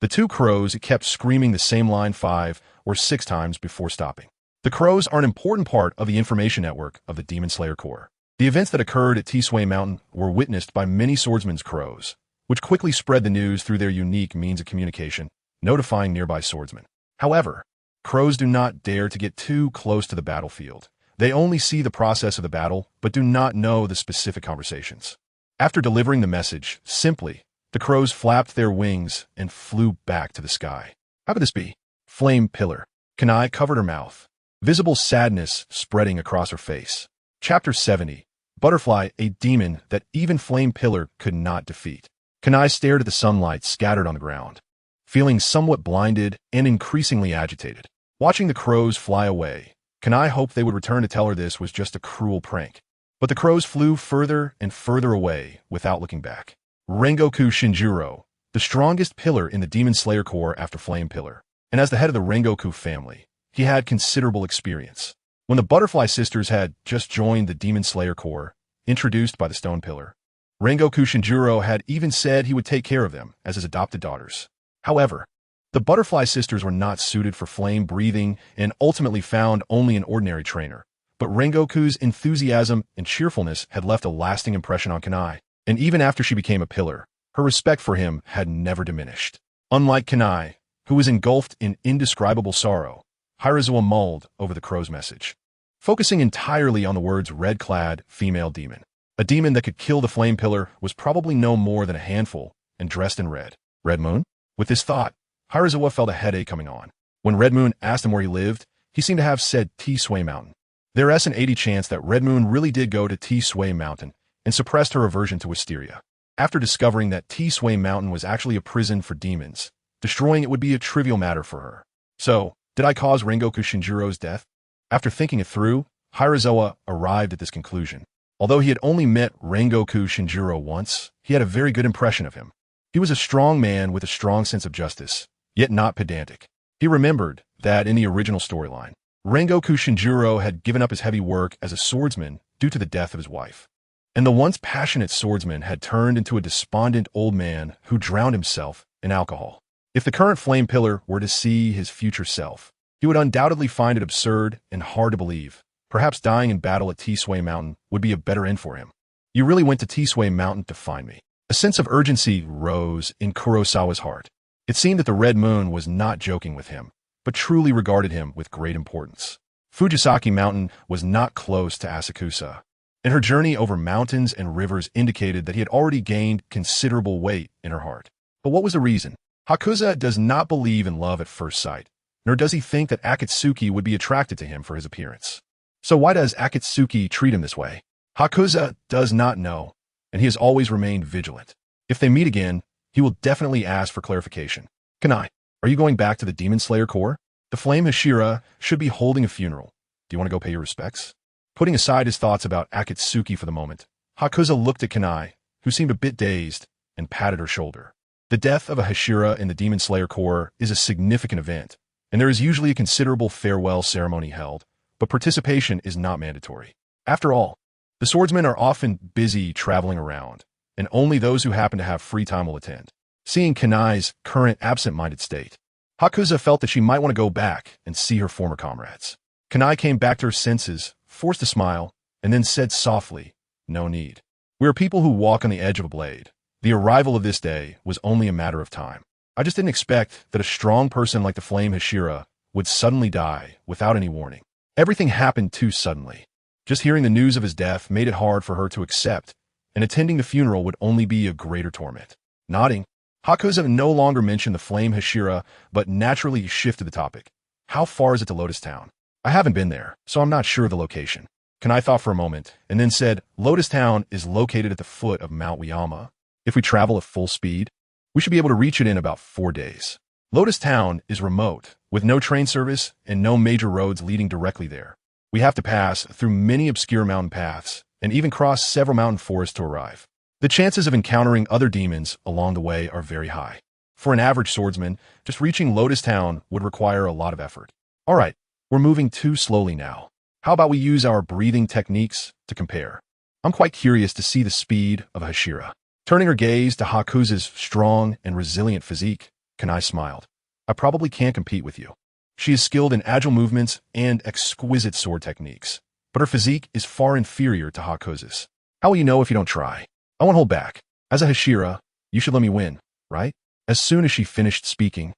The two crows kept screaming the same line 5 or 6 times before stopping. The crows are an important part of the information network of the Demon Slayer Corps. The events that occurred at Tisui Mountain were witnessed by many swordsmen's crows, which quickly spread the news through their unique means of communication, notifying nearby swordsmen. However, crows do not dare to get too close to the battlefield. They only see the process of the battle, but do not know the specific conversations. After delivering the message, simply, the crows flapped their wings and flew back to the sky. How could this be? Flame Pillar. Kanai covered her mouth, visible sadness spreading across her face. Chapter 70. Butterfly, a demon that even Flame Pillar could not defeat. Kanai stared at the sunlight scattered on the ground, feeling somewhat blinded and increasingly agitated. Watching the crows fly away, Kanai hoped they would return to tell her this was just a cruel prank. But the crows flew further and further away without looking back. Rengoku Shinjuro, the strongest pillar in the Demon Slayer Corps after Flame Pillar, and as the head of the Rengoku family, he had considerable experience. When the Butterfly Sisters had just joined the Demon Slayer Corps, introduced by the Stone Pillar, Rengoku Shinjuro had even said he would take care of them as his adopted daughters. However, the Butterfly Sisters were not suited for flame breathing and ultimately found only an ordinary trainer. But Rengoku's enthusiasm and cheerfulness had left a lasting impression on Kanai, and even after she became a pillar, her respect for him had never diminished. Unlike Kanai, who was engulfed in indescribable sorrow, Hirazuwa mulled over the crow's message, focusing entirely on the words red-clad female demon. A demon that could kill the Flame Pillar was probably no more than a handful and dressed in red. Red Moon? With this thought, Hirazuwa felt a headache coming on. When Red Moon asked him where he lived, he seemed to have said Tisui Mountain. There is an 80 chance that Red Moon really did go to Tisui Mountain and suppressed her aversion to wisteria. After discovering that Tisui Mountain was actually a prison for demons, destroying it would be a trivial matter for her. So, did I cause Rengoku Shinjuro's death? After thinking it through, Hirazuwa arrived at this conclusion. Although he had only met Rengoku Shinjuro once, he had a very good impression of him. He was a strong man with a strong sense of justice, yet not pedantic. He remembered that in the original storyline, Rengoku Shinjuro had given up his heavy work as a swordsman due to the death of his wife. And the once passionate swordsman had turned into a despondent old man who drowned himself in alcohol. If the current Flame Pillar were to see his future self, he would undoubtedly find it absurd and hard to believe. Perhaps dying in battle at Tisui Mountain would be a better end for him. You really went to Tisui Mountain to find me. A sense of urgency rose in Kurosawa's heart. It seemed that the Red Moon was not joking with him, but truly regarded him with great importance. Fujisaki Mountain was not close to Asakusa, and her journey over mountains and rivers indicated that he had already gained considerable weight in her heart. But what was the reason? Hakuza does not believe in love at first sight, nor does he think that Akatsuki would be attracted to him for his appearance. So why does Akatsuki treat him this way? Hakuza does not know, and he has always remained vigilant. If they meet again, he will definitely ask for clarification. Kanai, are you going back to the Demon Slayer Corps? The Flame Hashira should be holding a funeral. Do you want to go pay your respects? Putting aside his thoughts about Akatsuki for the moment, Hakuza looked at Kanai, who seemed a bit dazed, and patted her shoulder. The death of a Hashira in the Demon Slayer Corps is a significant event, and there is usually a considerable farewell ceremony held, but participation is not mandatory. After all, the swordsmen are often busy traveling around, and only those who happen to have free time will attend. Seeing Kanai's current absent-minded state, Hakuza felt that she might want to go back and see her former comrades. Kanai came back to her senses, forced a smile, and then said softly, "No need. We are people who walk on the edge of a blade. The arrival of this day was only a matter of time. I just didn't expect that a strong person like the Flame Hashira would suddenly die without any warning. Everything happened too suddenly. Just hearing the news of his death made it hard for her to accept, and attending the funeral would only be a greater torment." Nodding, Hakuza no longer mentioned the Flame Hashira, but naturally shifted the topic. "How far is it to Lotus Town?" "I haven't been there, so I'm not sure of the location." Kanai thought for a moment, and then said, "Lotus Town is located at the foot of Mount Wiyama. If we travel at full speed, we should be able to reach it in about 4 days. Lotus Town is remote, with no train service and no major roads leading directly there. We have to pass through many obscure mountain paths, and even cross several mountain forests to arrive. The chances of encountering other demons along the way are very high. For an average swordsman, just reaching Lotus Town would require a lot of effort. All right, we're moving too slowly now. How about we use our breathing techniques to compare? I'm quite curious to see the speed of Hashira. Turning her gaze to Hakusa's strong and resilient physique, Kanai smiled. I probably can't compete with you. She is skilled in agile movements and exquisite sword techniques, but her physique is far inferior to Hakusa's. How will you know if you don't try? I won't hold back. As a Hashira, you should let me win, right? As soon as she finished speaking,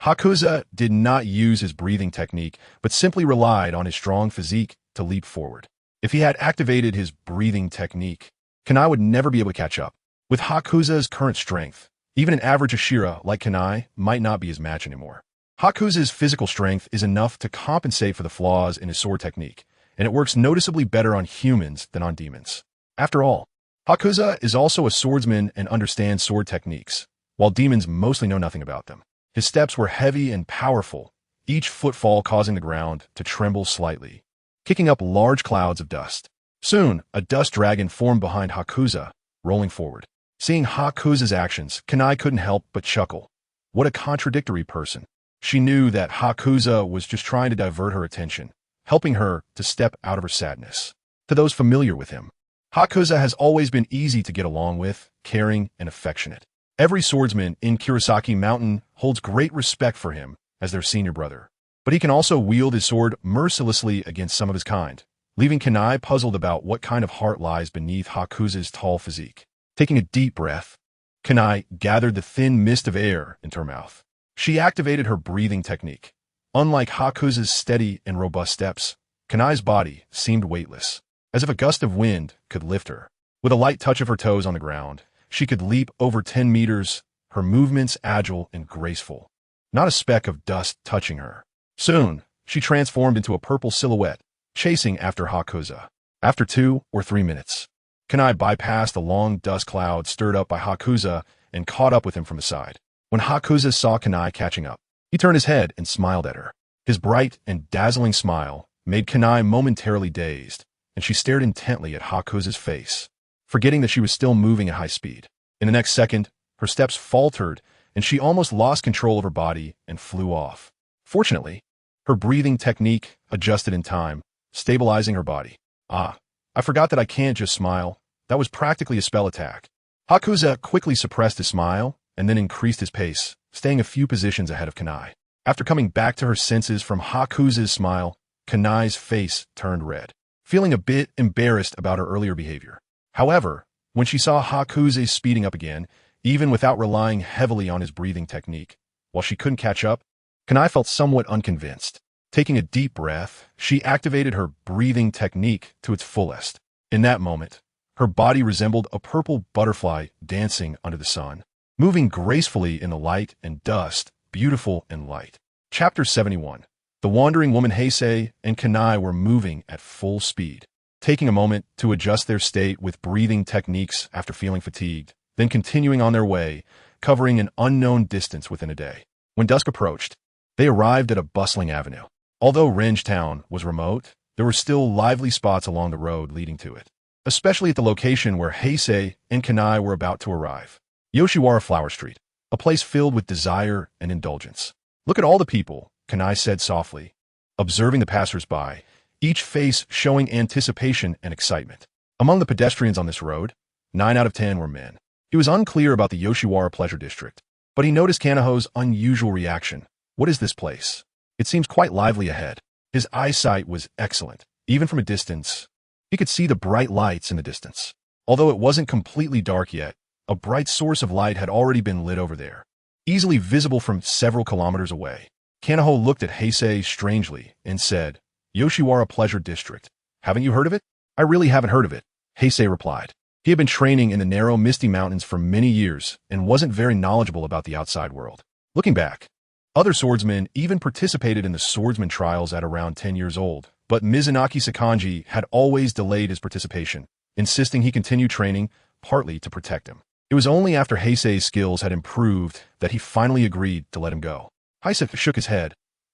Hakusa did not use his breathing technique, but simply relied on his strong physique to leap forward. If he had activated his breathing technique, Kanai would never be able to catch up. With Hakusa's current strength, even an average Hashira like Kanai might not be his match anymore. Hakusa's physical strength is enough to compensate for the flaws in his sword technique, and it works noticeably better on humans than on demons. After all, Hakusa is also a swordsman and understands sword techniques, while demons mostly know nothing about them. His steps were heavy and powerful, each footfall causing the ground to tremble slightly, kicking up large clouds of dust. Soon, a dust dragon formed behind Hakusa, rolling forward. Seeing Hakusa's actions, Kanai couldn't help but chuckle. What a contradictory person. She knew that Hakusa was just trying to divert her attention, helping her to step out of her sadness. To those familiar with him, Hakusa has always been easy to get along with, caring, and affectionate. Every swordsman in Kurosaki Mountain holds great respect for him as their senior brother. But he can also wield his sword mercilessly against some of his kind, leaving Kanai puzzled about what kind of heart lies beneath Hakusa's tall physique. Taking a deep breath, Kanai gathered the thin mist of air into her mouth. She activated her breathing technique. Unlike Hakusa's steady and robust steps, Kanai's body seemed weightless, as if a gust of wind could lift her. With a light touch of her toes on the ground, she could leap over 10 meters, her movements agile and graceful. Not a speck of dust touching her. Soon, she transformed into a purple silhouette, chasing after Hakusa. After 2 or 3 minutes, Kanai bypassed the long dust cloud stirred up by Hakusa and caught up with him from the side. When Hakusa saw Kanai catching up, he turned his head and smiled at her. His bright and dazzling smile made Kanai momentarily dazed, and she stared intently at Hakusa's face, forgetting that she was still moving at high speed. In the next second, her steps faltered, and she almost lost control of her body and flew off. Fortunately, her breathing technique adjusted in time, stabilizing her body. I forgot that I can't just smile. That was practically a spell attack. Hakusa quickly suppressed his smile and then increased his pace, staying a few positions ahead of Kanai. After coming back to her senses from Hakusa's smile, Kanai's face turned red, feeling a bit embarrassed about her earlier behavior. However, when she saw Hakusa speeding up again, even without relying heavily on his breathing technique, while she couldn't catch up, Kanai felt somewhat unconvinced. Taking a deep breath, she activated her breathing technique to its fullest. In that moment, her body resembled a purple butterfly dancing under the sun, moving gracefully in the light and dust, beautiful and light. Chapter 71. The wandering woman Heisei and Kanai were moving at full speed, taking a moment to adjust their state with breathing techniques after feeling fatigued, then continuing on their way, covering an unknown distance within a day. When dusk approached, they arrived at a bustling avenue. Although Renge Town was remote, there were still lively spots along the road leading to it, especially at the location where Heisei and Kanai were about to arrive. Yoshiwara Flower Street, a place filled with desire and indulgence. Look at all the people, Kanai said softly, observing the passers-by, each face showing anticipation and excitement. Among the pedestrians on this road, 9 out of 10 were men. He was unclear about the Yoshiwara Pleasure District, but he noticed Kanaho's unusual reaction. What is this place? It seems quite lively ahead. His eyesight was excellent. Even from a distance, he could see the bright lights in the distance. Although it wasn't completely dark yet, a bright source of light had already been lit over there, easily visible from several kilometers away. Kanaho looked at Heisei strangely and said, Yoshiwara Pleasure District. Haven't you heard of it? I really haven't heard of it, Heisei replied. He had been training in the narrow, misty mountains for many years and wasn't very knowledgeable about the outside world. Looking back, other swordsmen even participated in the swordsman trials at around 10 years old, but Mizunaki Sakanji had always delayed his participation, insisting he continue training, partly to protect him. It was only after Heisei's skills had improved that he finally agreed to let him go. Heisei shook his head.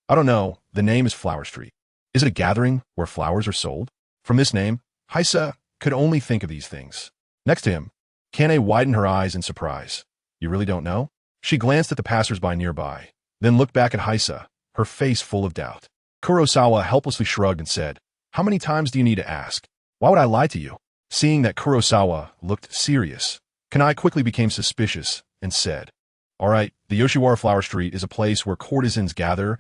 I don't know, the name is Flower Street. Is it a gathering where flowers are sold? From this name, Heisei could only think of these things. Next to him, Kane widened her eyes in surprise. You really don't know? She glanced at the passersby nearby, then looked back at Heisei, her face full of doubt. Kurosawa helplessly shrugged and said, "How many times do you need to ask? Why would I lie to you?" Seeing that Kurosawa looked serious, Kanai quickly became suspicious and said, "All right, the Yoshiwara Flower Street is a place where courtesans gather.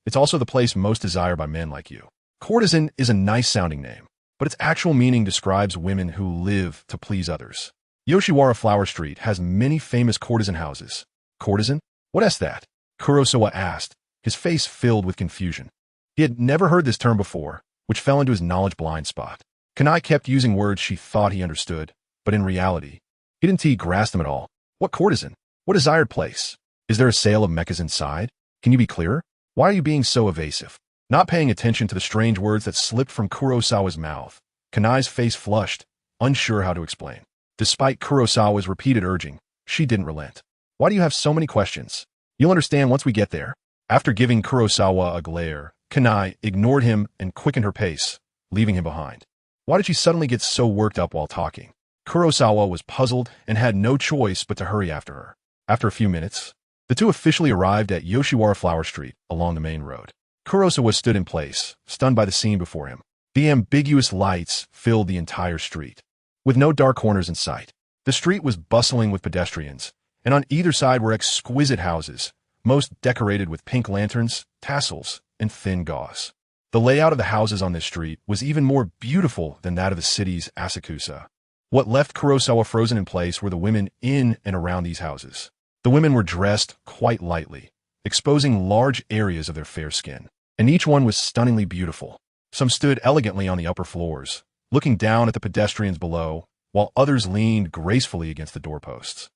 It's also the place most desired by men like you." Courtesan is a nice-sounding name, but its actual meaning describes women who live to please others. Yoshiwara Flower Street has many famous courtesan houses. Courtesan? What is that? Kurosawa asked, his face filled with confusion. He had never heard this term before, which fell into his knowledge blind spot. Kanai kept using words she thought he understood, but in reality, he didn't grasp them at all. What courtesan? What desired place? Is there a sale of mechas inside? Can you be clearer? Why are you being so evasive? Not paying attention to the strange words that slipped from Kurosawa's mouth, Kanai's face flushed, unsure how to explain. Despite Kurosawa's repeated urging, she didn't relent. Why do you have so many questions? You'll understand once we get there. After giving Kurosawa a glare, Kanai ignored him and quickened her pace, leaving him behind. Why did she suddenly get so worked up while talking? Kurosawa was puzzled and had no choice but to hurry after her. After a few minutes, the two officially arrived at Yoshiwara Flower Street along the main road. Kurosawa stood in place, stunned by the scene before him. The ambiguous lights filled the entire street, with no dark corners in sight. The street was bustling with pedestrians, and on either side were exquisite houses, most decorated with pink lanterns, tassels, and thin gauze. The layout of the houses on this street was even more beautiful than that of the city's Asakusa. What left Kurosawa frozen in place were the women in and around these houses. The women were dressed quite lightly, exposing large areas of their fair skin, and each one was stunningly beautiful. Some stood elegantly on the upper floors, looking down at the pedestrians below, while others leaned gracefully against the doorposts,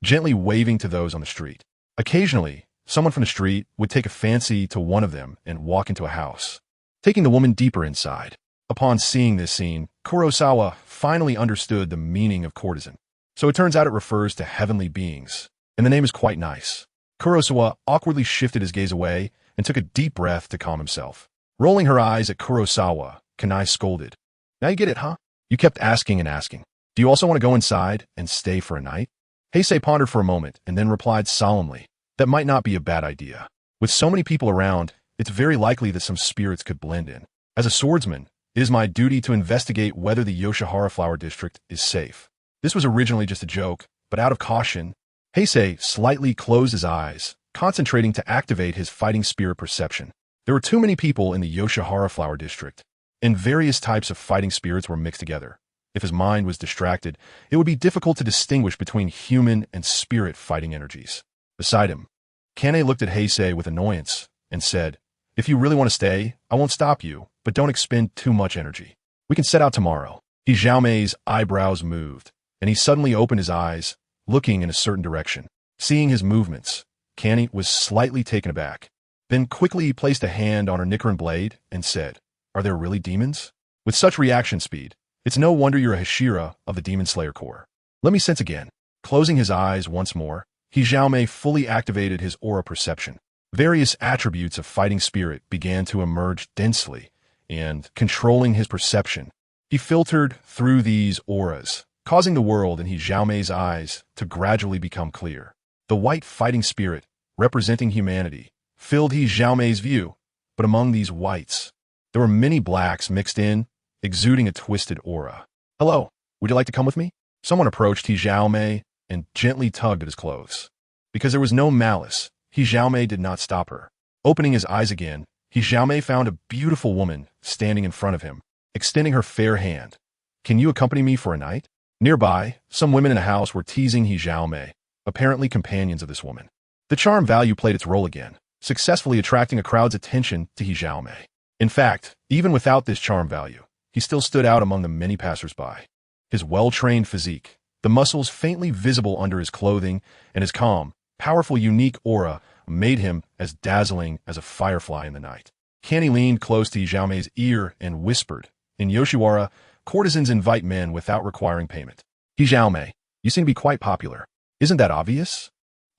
gently waving to those on the street. Occasionally, someone from the street would take a fancy to one of them and walk into a house, taking the woman deeper inside. Upon seeing this scene, Kurosawa finally understood the meaning of courtesan. So it turns out it refers to heavenly beings, and the name is quite nice. Kurosawa awkwardly shifted his gaze away and took a deep breath to calm himself. Rolling her eyes at Kurosawa, Kanai scolded. "Now you get it, huh? You kept asking and asking. Do you also want to go inside and stay for a night?" Heisei pondered for a moment and then replied solemnly, "That might not be a bad idea. With so many people around, it's very likely that some spirits could blend in. As a swordsman, it is my duty to investigate whether the Yoshihara Flower District is safe." This was originally just a joke, but out of caution, Heisei slightly closed his eyes, concentrating to activate his fighting spirit perception. There were too many people in the Yoshihara Flower District, and various types of fighting spirits were mixed together. If his mind was distracted, it would be difficult to distinguish between human and spirit fighting energies. Beside him, Kane looked at Heisei with annoyance and said, "If you really want to stay, I won't stop you, but don't expend too much energy. We can set out tomorrow." Hijaome's eyebrows moved, and he suddenly opened his eyes, looking in a certain direction. Seeing his movements, Kane was slightly taken aback. Then quickly he placed a hand on her Nicaran blade and said, "Are there really demons?" With such reaction speed, it's no wonder you're a Hashira of the Demon Slayer Corps. Let me sense again. Closing his eyes once more, Hijaome fully activated his aura perception. Various attributes of fighting spirit began to emerge densely, and, controlling his perception, he filtered through these auras, causing the world in Hijaome's eyes to gradually become clear. The white fighting spirit, representing humanity, filled Hijaome's view, but among these whites, there were many blacks mixed in, exuding a twisted aura. "Hello, would you like to come with me?" Someone approached Hijaome and gently tugged at his clothes. Because there was no malice, Hijaome did not stop her. Opening his eyes again, Hijaome found a beautiful woman standing in front of him, extending her fair hand. "Can you accompany me for a night?" Nearby, some women in a house were teasing Hijaome, apparently companions of this woman. The charm value played its role again, successfully attracting a crowd's attention to Hijaome. In fact, even without this charm value, he still stood out among the many passersby. His well-trained physique, the muscles faintly visible under his clothing, and his calm, powerful, unique aura made him as dazzling as a firefly in the night. Kanny leaned close to Hijaome's ear and whispered, "In Yoshiwara, courtesans invite men without requiring payment." "Hijaome, you seem to be quite popular. Isn't that obvious?"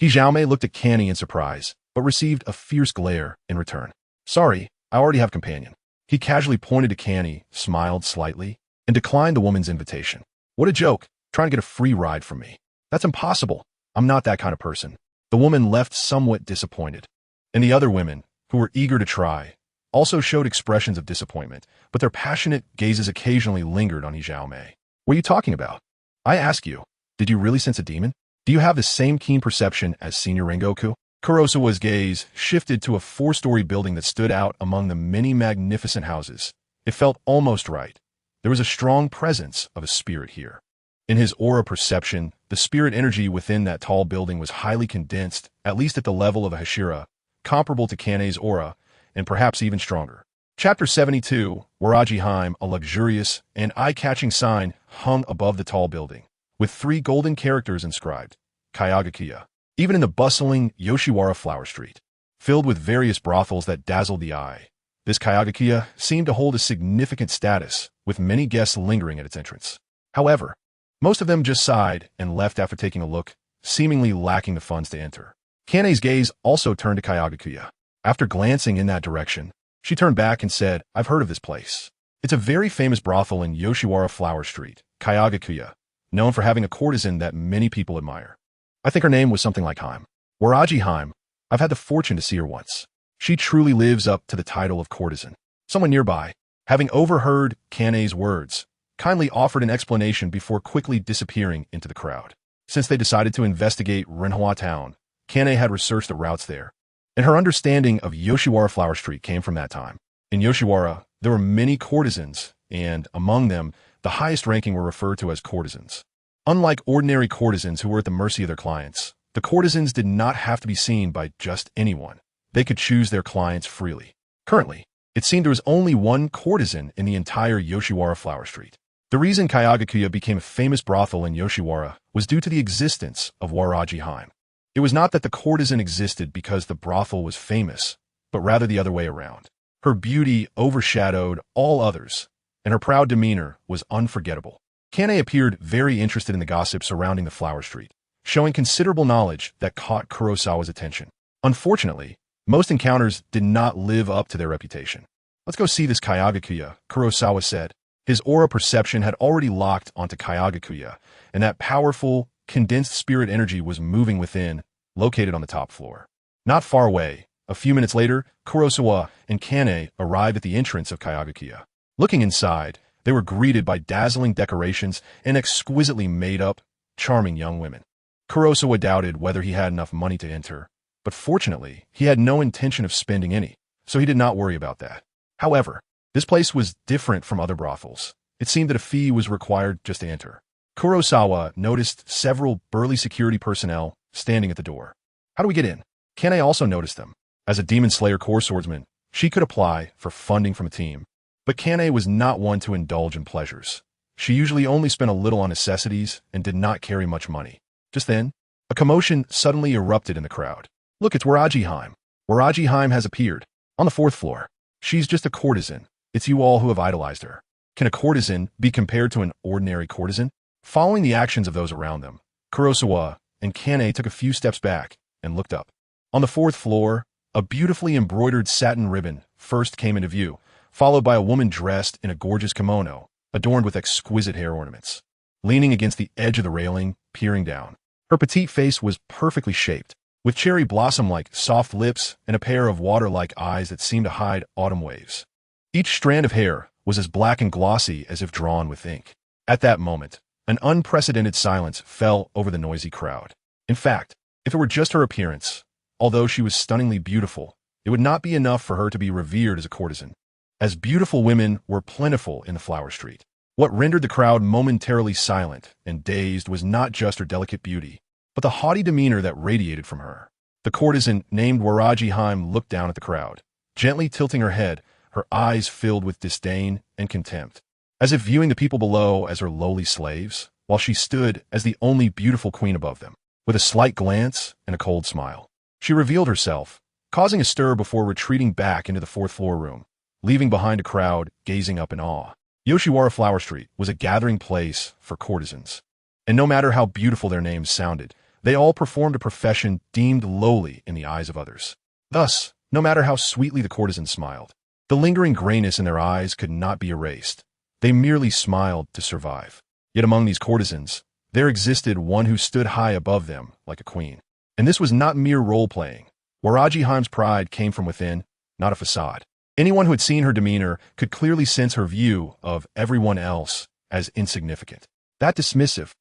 Hijaome looked at Kanny in surprise, but received a fierce glare in return. "Sorry, I already have a companion." He casually pointed to Kanny, smiled slightly, and declined the woman's invitation. "What a joke, trying to get a free ride from me. That's impossible. I'm not that kind of person. The woman left somewhat disappointed. And the other women, who were eager to try, also showed expressions of disappointment, but their passionate gazes occasionally lingered on Xiaomei. What are you talking about? I ask you, did you really sense a demon? Do you have the same keen perception as Senior Rengoku? Kurosawa's gaze shifted to a four-story building that stood out among the many magnificent houses. It felt almost right. There was a strong presence of a spirit here. In his aura perception, the spirit energy within that tall building was highly condensed, at least at the level of a Hashira, comparable to Kanei's aura, and perhaps even stronger. Chapter 72, Waraji-heim, a luxurious and eye-catching sign hung above the tall building, with 3 golden characters inscribed, Kayagakuya. Even in the bustling Yoshiwara flower street, filled with various brothels that dazzled the eye, this Kayagakuya seemed to hold a significant status, with many guests lingering at its entrance. However, most of them just sighed and left after taking a look, seemingly lacking the funds to enter. Kanei's gaze also turned to Kayagakuya. After glancing in that direction, she turned back and said, I've heard of this place. It's a very famous brothel in Yoshiwara Flower Street, Kayagakuya, known for having a courtesan that many people admire. I think her name was something like Heim. Waraji-heim. I've had the fortune to see her once. She truly lives up to the title of courtesan. Someone nearby, having overheard Kanei's words, kindly offered an explanation before quickly disappearing into the crowd. Since they decided to investigate Renhua Town, Kanei had researched the routes there, and her understanding of Yoshiwara Flower Street came from that time. In Yoshiwara, there were many courtesans, and among them, the highest ranking were referred to as courtesans. Unlike ordinary courtesans who were at the mercy of their clients, the courtesans did not have to be seen by just anyone. They could choose their clients freely. Currently, it seemed there was only one courtesan in the entire Yoshiwara Flower Street. The reason Kayagakuya became a famous brothel in Yoshiwara was due to the existence of Waraji-heim. It was not that the courtesan existed because the brothel was famous, but rather the other way around. Her beauty overshadowed all others, and her proud demeanor was unforgettable. Kanei appeared very interested in the gossip surrounding the flower street, showing considerable knowledge that caught Kurosawa's attention. Unfortunately, most encounters did not live up to their reputation. Let's go see this Kayagakuya, Kurosawa said. His aura perception had already locked onto Kayagakuya, and that powerful, condensed spirit energy was moving within, located on the top floor. Not far away, a few minutes later, Kurosawa and Kanei arrived at the entrance of Kayagakuya. Looking inside, they were greeted by dazzling decorations and exquisitely made-up, charming young women. Kurosawa doubted whether he had enough money to enter, but fortunately, he had no intention of spending any, so he did not worry about that. However, this place was different from other brothels. It seemed that a fee was required just to enter. Kurosawa noticed several burly security personnel standing at the door. How do we get in? Kanei also noticed them. As a Demon Slayer core swordsman, she could apply for funding from a team. But Kanei was not one to indulge in pleasures. She usually only spent a little on necessities and did not carry much money. Just then, a commotion suddenly erupted in the crowd. Look, it's Waraji-heim. Waraji-heim has appeared. On the 4th floor. She's just a courtesan. It's you all who have idolized her. Can a courtesan be compared to an ordinary courtesan? Following the actions of those around them, Kurosawa and Kanei took a few steps back and looked up. On the 4th floor, a beautifully embroidered satin ribbon first came into view, followed by a woman dressed in a gorgeous kimono, adorned with exquisite hair ornaments. Leaning against the edge of the railing, peering down. Her petite face was perfectly shaped, with cherry blossom-like soft lips and a pair of water-like eyes that seemed to hide autumn waves. Each strand of hair was as black and glossy as if drawn with ink. At that moment, an unprecedented silence fell over the noisy crowd. In fact, if it were just her appearance, although she was stunningly beautiful, it would not be enough for her to be revered as a courtesan, as beautiful women were plentiful in the flower street. What rendered the crowd momentarily silent and dazed was not just her delicate beauty, but the haughty demeanor that radiated from her. The courtesan named Waraji-heim looked down at the crowd, gently tilting her head, her eyes filled with disdain and contempt, as if viewing the people below as her lowly slaves, while she stood as the only beautiful queen above them. With a slight glance and a cold smile, she revealed herself, causing a stir before retreating back into the 4th floor room, leaving behind a crowd gazing up in awe. Yoshiwara Flower Street was a gathering place for courtesans, and no matter how beautiful their names sounded, they all performed a profession deemed lowly in the eyes of others. Thus, no matter how sweetly the courtesans smiled, the lingering grayness in their eyes could not be erased. They merely smiled to survive. Yet among these courtesans, There existed one who stood high above them, like a queen. And this was not mere role-playing. Waraji Heim's pride came from within, not a facade. Anyone who had seen her demeanor could clearly sense her view of everyone else as insignificant. That dismissive,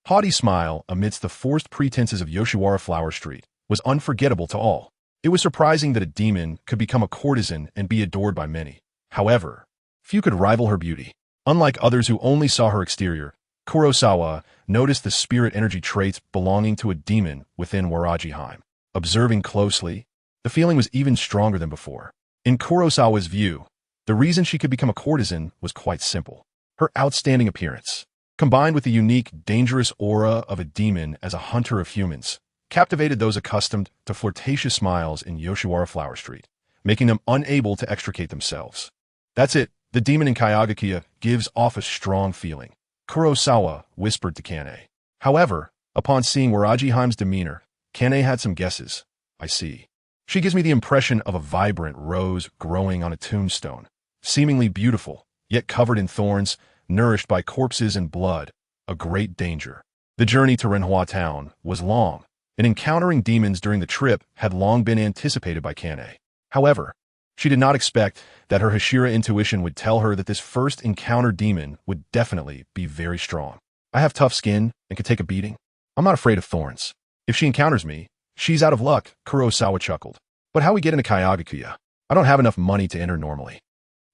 haughty smile amidst the forced pretenses of Yoshiwara Flower Street was unforgettable to all. It was surprising that a demon could become a courtesan and be adored by many. However, few could rival her beauty. Unlike others who only saw her exterior, Kurosawa noticed the spirit energy traits belonging to a demon within Waraji Heim. Observing closely, the feeling was even stronger than before. In Kurosawa's view, the reason she could become a courtesan was quite simple. Her outstanding appearance, combined with the unique, dangerous aura of a demon as a hunter of humans, captivated those accustomed to flirtatious smiles in Yoshiwara Flower Street, making them unable to extricate themselves. That's it. The demon in Kayagakuya gives off a strong feeling, Kurosawa whispered to Kane. However, upon seeing Waraji Heim's demeanor, Kane had some guesses. I see. She gives me the impression of a vibrant rose growing on a tombstone, seemingly beautiful, yet covered in thorns, nourished by corpses and blood, a great danger. The journey to Renhua town was long, and encountering demons during the trip had long been anticipated by Kane. However, she did not expect that her Hashira intuition would tell her that this first encounter demon would definitely be very strong. I have tough skin and can take a beating. I'm not afraid of thorns. If she encounters me, she's out of luck, Kurosawa chuckled. But how we get into Kayagakuya? I don't have enough money to enter normally.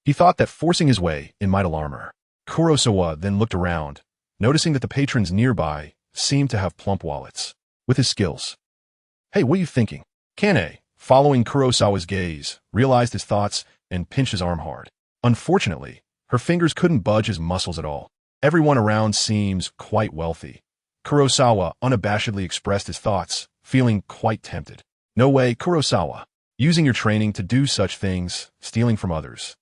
He thought that forcing his way in might alarm her. Kurosawa then looked around, noticing that the patrons nearby seemed to have plump wallets. With his skills. Hey, what are you thinking? Kane, following Kurosawa's gaze, realized his thoughts and pinched his arm hard. Unfortunately, her fingers couldn't budge his muscles at all. Everyone around seems quite wealthy. Kurosawa unabashedly expressed his thoughts, feeling quite tempted. No way, Kurosawa. Using your training to do such things, stealing from others.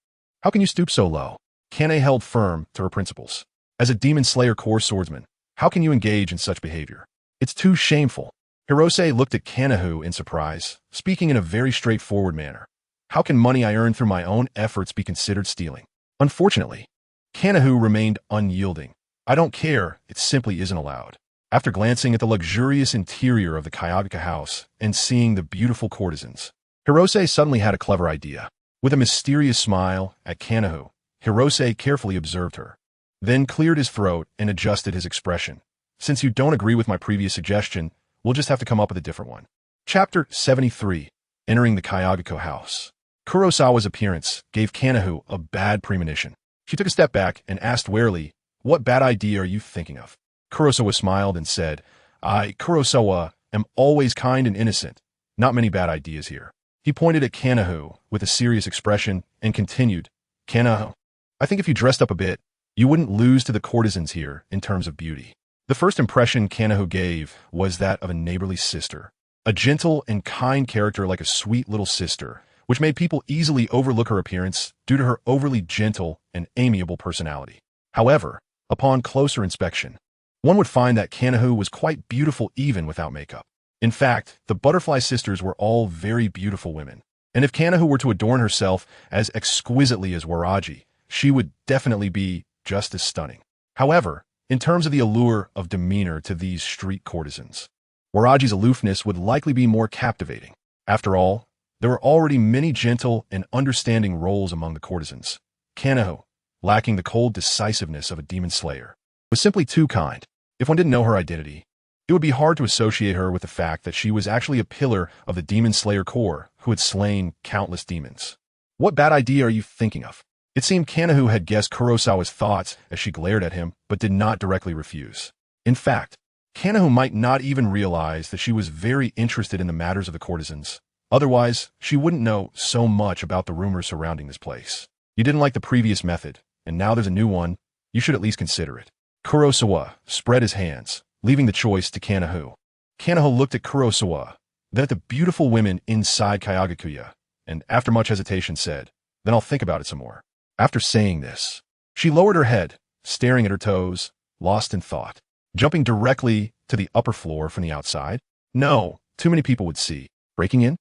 How can you stoop so low? Kane held firm to her principles. As a demon slayer core swordsman, how can you engage in such behavior? It's too shameful. Hirose looked at Kanahu in surprise, speaking in a very straightforward manner. How can money I earn through my own efforts be considered stealing? Unfortunately, Kanahu remained unyielding. I don't care, it simply isn't allowed. After glancing at the luxurious interior of the Kayagaku house and seeing the beautiful courtesans, Hirose suddenly had a clever idea. With a mysterious smile at Kanahu, Hirose carefully observed her, then cleared his throat and adjusted his expression. Since you don't agree with my previous suggestion, we'll just have to come up with a different one. Chapter 73. Entering the Kayagaku house. Kurosawa's appearance gave Kanahu a bad premonition. She took a step back and asked warily, "What bad idea are you thinking of?" Kurosawa smiled and said, "I, Kurosawa, am always kind and innocent. Not many bad ideas here." He pointed at Kanahu with a serious expression and continued, "Kanahu, I think if you dressed up a bit, you wouldn't lose to the courtesans here in terms of beauty." The first impression Kanahu gave was that of a neighborly sister, a gentle and kind character like a sweet little sister, which made people easily overlook her appearance due to her overly gentle and amiable personality. However, upon closer inspection, one would find that Kanahu was quite beautiful even without makeup. In fact, the Butterfly Sisters were all very beautiful women, and if Kanahu were to adorn herself as exquisitely as Waraji, she would definitely be just as stunning. However, in terms of the allure of demeanor to these street courtesans, Waraji's aloofness would likely be more captivating. After all, there were already many gentle and understanding roles among the courtesans. Kanahu, lacking the cold decisiveness of a demon slayer, was simply too kind. If one didn't know her identity, it would be hard to associate her with the fact that she was actually a pillar of the demon slayer corps who had slain countless demons. What bad idea are you thinking of? It seemed Kanahu had guessed Kurosawa's thoughts as she glared at him, but did not directly refuse. In fact, Kanahu might not even realize that she was very interested in the matters of the courtesans. Otherwise, she wouldn't know so much about the rumors surrounding this place. You didn't like the previous method, and now there's a new one. You should at least consider it. Kurosawa spread his hands, leaving the choice to Kanahu. Kanahu looked at Kurosawa, then at the beautiful women inside Kayagakuya, and after much hesitation said, "Then I'll think about it some more." After saying this, she lowered her head, staring at her toes, lost in thought. Jumping directly to the upper floor from the outside? No, too many people would see. Breaking in?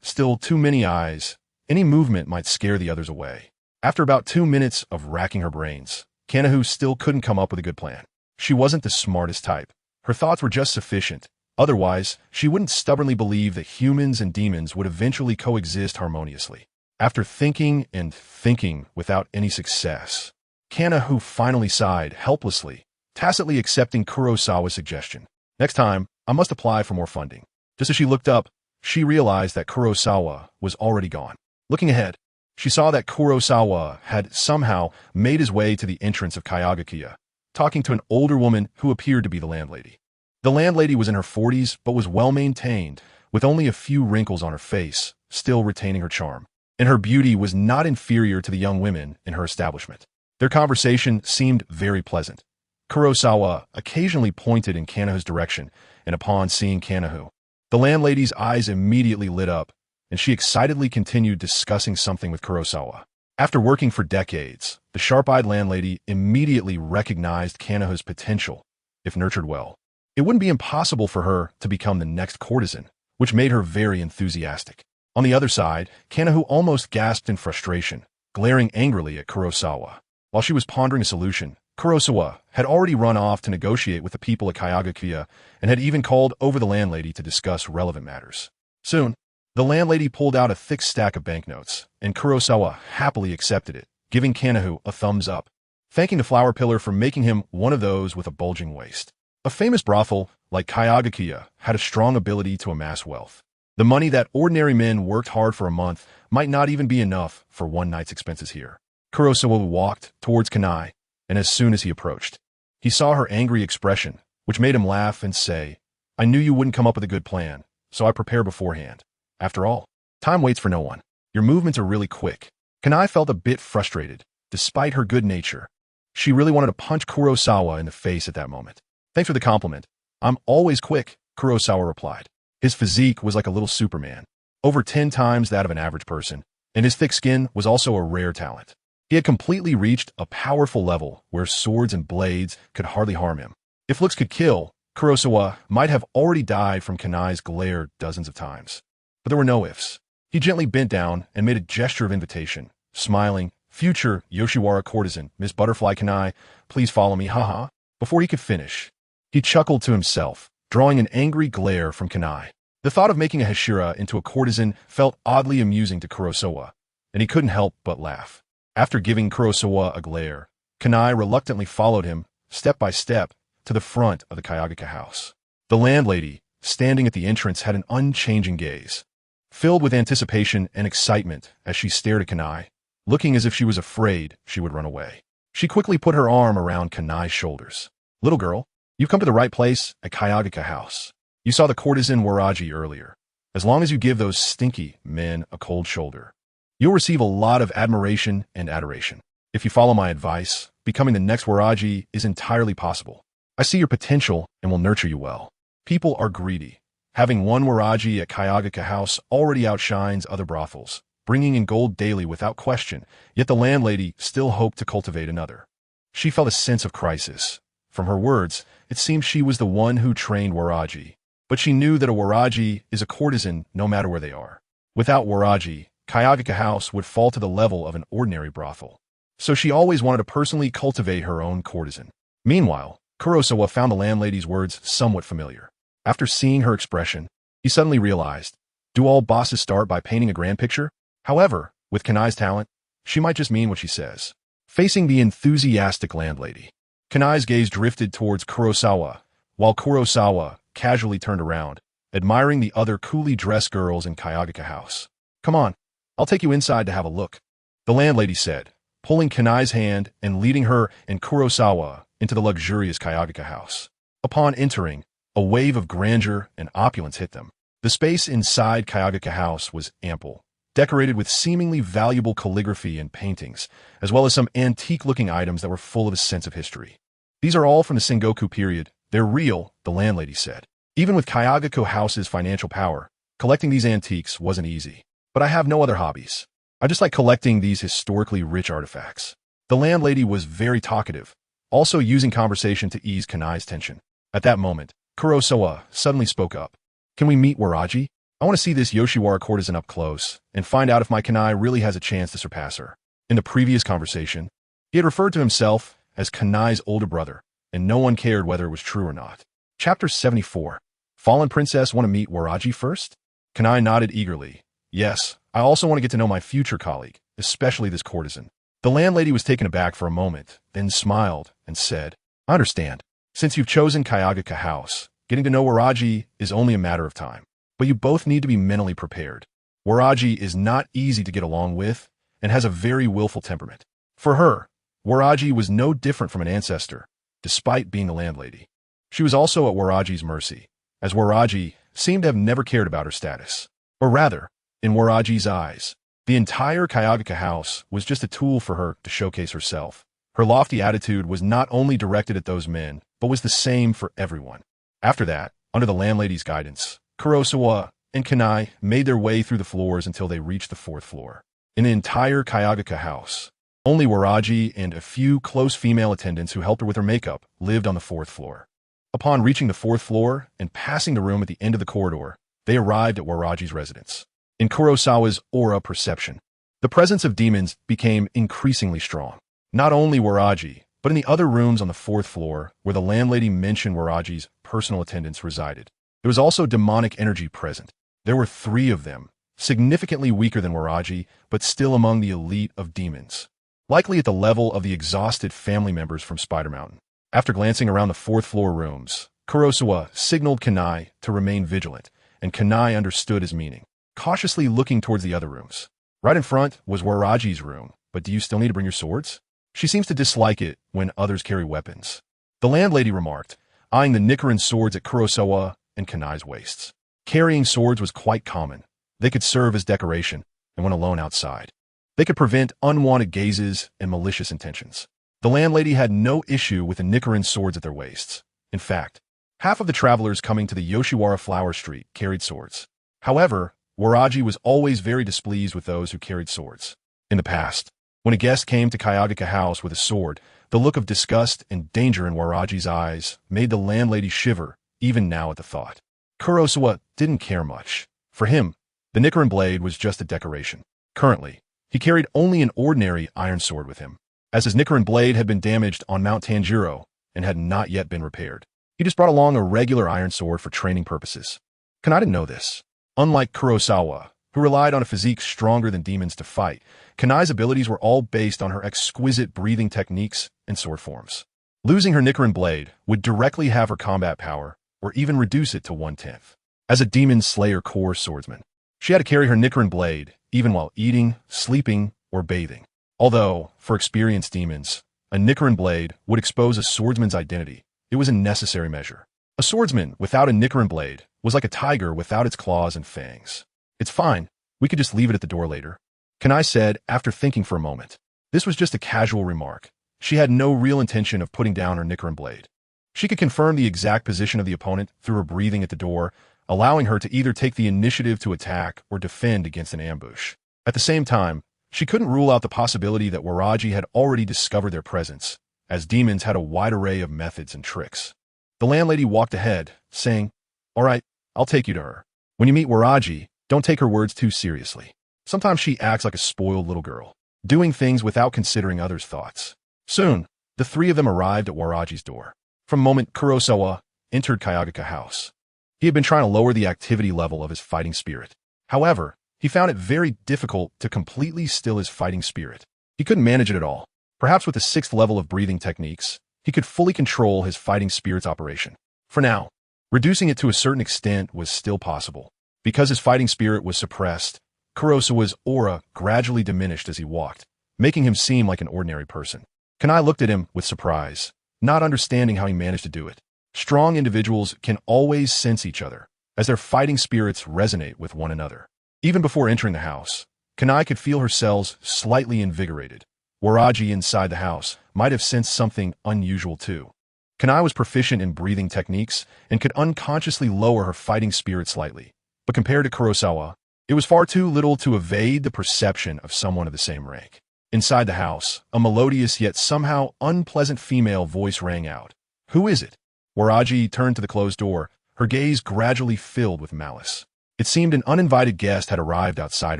Still too many eyes. Any movement might scare the others away. After about 2 minutes of racking her brains, Kanahu still couldn't come up with a good plan. She wasn't the smartest type. Her thoughts were just sufficient. Otherwise, she wouldn't stubbornly believe that humans and demons would eventually coexist harmoniously. After thinking and thinking without any success, Kanahu finally sighed helplessly, tacitly accepting Kurosawa's suggestion. Next time, I must apply for more funding. Just as she looked up, she realized that Kurosawa was already gone. Looking ahead, she saw that Kurosawa had somehow made his way to the entrance of Kayagakiya, talking to an older woman who appeared to be the landlady. The landlady was in her 40s but was well-maintained, with only a few wrinkles on her face, still retaining her charm. And her beauty was not inferior to the young women in her establishment. Their conversation seemed very pleasant. Kurosawa occasionally pointed in Kanahu's direction, and upon seeing Kanahu, the landlady's eyes immediately lit up, and she excitedly continued discussing something with Kurosawa. After working for decades, the sharp-eyed landlady immediately recognized Kanahu's potential, if nurtured well. It wouldn't be impossible for her to become the next courtesan, which made her very enthusiastic. On the other side, Kanahu almost gasped in frustration, glaring angrily at Kurosawa. While she was pondering a solution, Kurosawa had already run off to negotiate with the people at Kayagakiya and had even called over the landlady to discuss relevant matters. Soon, the landlady pulled out a thick stack of banknotes, and Kurosawa happily accepted it, giving Kanahu a thumbs up, thanking the flower pillar for making him one of those with a bulging waist. A famous brothel like Kayagakiya had a strong ability to amass wealth. The money that ordinary men worked hard for a month might not even be enough for one night's expenses here. Kurosawa walked towards Kanai, and as soon as he approached, he saw her angry expression, which made him laugh and say, "I knew you wouldn't come up with a good plan, so I prepared beforehand. After all, time waits for no one. Your movements are really quick." Kanai felt a bit frustrated, despite her good nature. She really wanted to punch Kurosawa in the face at that moment. "Thanks for the compliment. I'm always quick," Kurosawa replied. His physique was like a little Superman, over 10 times that of an average person, and his thick skin was also a rare talent. He had completely reached a powerful level where swords and blades could hardly harm him. If looks could kill, Kurosawa might have already died from Kanai's glare dozens of times. But there were no ifs. He gently bent down and made a gesture of invitation, smiling, "Future Yoshiwara courtesan, Miss Butterfly Kanai, please follow me, haha." Before he could finish, he chuckled to himself, drawing an angry glare from Kanai. The thought of making a Hashira into a courtesan felt oddly amusing to Kurosawa, and he couldn't help but laugh. After giving Kurosawa a glare, Kanai reluctantly followed him, step by step, to the front of the Kayagakiya house. The landlady, standing at the entrance, had an unchanging gaze, filled with anticipation and excitement as she stared at Kanai, looking as if she was afraid she would run away. She quickly put her arm around Kanai's shoulders. "Little girl, you've come to the right place at Kayagakiya house. You saw the courtesan Waraji earlier. As long as you give those stinky men a cold shoulder, you'll receive a lot of admiration and adoration. If you follow my advice, becoming the next Waraji is entirely possible. I see your potential and will nurture you well." People are greedy. Having one Waraji at Kayagakiya house already outshines other brothels, bringing in gold daily without question, yet the landlady still hoped to cultivate another. She felt a sense of crisis. From her words, it seemed she was the one who trained Waraji, but she knew that a Waraji is a courtesan no matter where they are. Without Waraji, Kayagakiya house would fall to the level of an ordinary brothel. So she always wanted to personally cultivate her own courtesan. Meanwhile, Kurosawa found the landlady's words somewhat familiar. After seeing her expression, he suddenly realized, do all bosses start by painting a grand picture? However, with Kanai's talent, she might just mean what she says. Facing the enthusiastic landlady, Kanai's gaze drifted towards Kurosawa, while Kurosawa casually turned around, admiring the other coolly dressed girls in Kayagakiya house. "Come on, I'll take you inside to have a look," the landlady said, pulling Kanai's hand and leading her and Kurosawa into the luxurious Kayagakiya house. Upon entering, a wave of grandeur and opulence hit them. The space inside Kayagakiya house was ample, decorated with seemingly valuable calligraphy and paintings, as well as some antique-looking items that were full of a sense of history. "These are all from the Sengoku period. They're real," the landlady said. Even with Kayagakiya house's financial power, collecting these antiques wasn't easy. "But I have no other hobbies. I just like collecting these historically rich artifacts." The landlady was very talkative, also using conversation to ease Kanai's tension. At that moment, Kurosawa suddenly spoke up. "Can we meet Waraji? I want to see this Yoshiwara courtesan up close and find out if my Kanai really has a chance to surpass her." In the previous conversation, he had referred to himself as Kanai's older brother, and no one cared whether it was true or not. Chapter 74. Fallen Princess want to meet Waraji first? Kanai nodded eagerly. Yes, I also want to get to know my future colleague, especially this courtesan. The landlady was taken aback for a moment, then smiled and said, I understand. Since you've chosen Kayagaka House, getting to know Waraji is only a matter of time. But you both need to be mentally prepared. Waraji is not easy to get along with and has a very willful temperament. For her, Waraji was no different from an ancestor, despite being the landlady. She was also at Waraji's mercy, as Waraji seemed to have never cared about her status. Or rather, in Waraji's eyes, the entire Kayagaka House was just a tool for her to showcase herself. Her lofty attitude was not only directed at those men, but was the same for everyone. After that, under the landlady's guidance, Kurosawa and Kanai made their way through the floors until they reached the 4th floor. In the entire Kayagaka House, only Waraji and a few close female attendants who helped her with her makeup lived on the 4th floor. Upon reaching the 4th floor and passing the room at the end of the corridor, they arrived at Waraji's residence. In Kurosawa's aura perception, the presence of demons became increasingly strong. Not only Waraji, but in the other rooms on the 4th floor where the landlady mentioned Waraji's personal attendants resided. There was also demonic energy present. There were 3 of them, significantly weaker than Waraji, but still among the elite of demons. Likely at the level of the exhausted family members from Spider Mountain. After glancing around the 4th floor rooms, Kurosawa signaled Kanai to remain vigilant, and Kanai understood his meaning, cautiously looking towards the other rooms. Right in front was Waraji's room, but do you still need to bring your swords? She seems to dislike it when others carry weapons. The landlady remarked, eyeing the Nichiren swords at Kurosawa and Kanai's waists. Carrying swords was quite common. They could serve as decoration, and when alone outside, they could prevent unwanted gazes and malicious intentions. The landlady had no issue with the Nichiren swords at their waists. In fact, half of the travelers coming to the Yoshiwara Flower Street carried swords. However, Waraji was always very displeased with those who carried swords. In the past, when a guest came to Kayagaka House with a sword, the look of disgust and danger in Waraji's eyes made the landlady shiver, even now at the thought. Kurosawa didn't care much. For him, the Nichiren blade was just a decoration. Currently, he carried only an ordinary iron sword with him, as his Nichiren blade had been damaged on Mount Tanjiro and had not yet been repaired. He just brought along a regular iron sword for training purposes. Kanai didn't know this. Unlike Kurosawa, who relied on a physique stronger than demons to fight, Kanai's abilities were all based on her exquisite breathing techniques and sword forms. Losing her Nichiren blade would directly have her combat power, or even reduce it to 1/10. As a demon slayer core swordsman, she had to carry her Nichiren blade, even while eating, sleeping, or bathing. Although, for experienced demons, a Nichiren blade would expose a swordsman's identity, it was a necessary measure. A swordsman without a Nichiren blade was like a tiger without its claws and fangs. It's fine, we could just leave it at the door later, Kanai said after thinking for a moment. This was just a casual remark. She had no real intention of putting down her Nichiren blade. She could confirm the exact position of the opponent through her breathing at the door, allowing her to either take the initiative to attack or defend against an ambush. At the same time, she couldn't rule out the possibility that Waraji had already discovered their presence, as demons had a wide array of methods and tricks. The landlady walked ahead, saying, All right, I'll take you to her. When you meet Waraji, don't take her words too seriously. Sometimes she acts like a spoiled little girl, doing things without considering others' thoughts. Soon, the 3 of them arrived at Waraji's door. From the moment Kurosawa entered Kayagaka House, he had been trying to lower the activity level of his fighting spirit. However, he found it very difficult to completely still his fighting spirit. He couldn't manage it at all. Perhaps with the 6th level of breathing techniques, he could fully control his fighting spirit's operation. For now, reducing it to a certain extent was still possible. Because his fighting spirit was suppressed, Kurosawa's aura gradually diminished as he walked, making him seem like an ordinary person. Kanai looked at him with surprise, not understanding how he managed to do it. Strong individuals can always sense each other, as their fighting spirits resonate with one another. Even before entering the house, Kanai could feel her cells slightly invigorated. Waraji inside the house might have sensed something unusual too. Kanai was proficient in breathing techniques and could unconsciously lower her fighting spirit slightly. But compared to Kurosawa, it was far too little to evade the perception of someone of the same rank. Inside the house, a melodious yet somehow unpleasant female voice rang out. Who is it? Waraji turned to the closed door, her gaze gradually filled with malice. It seemed an uninvited guest had arrived outside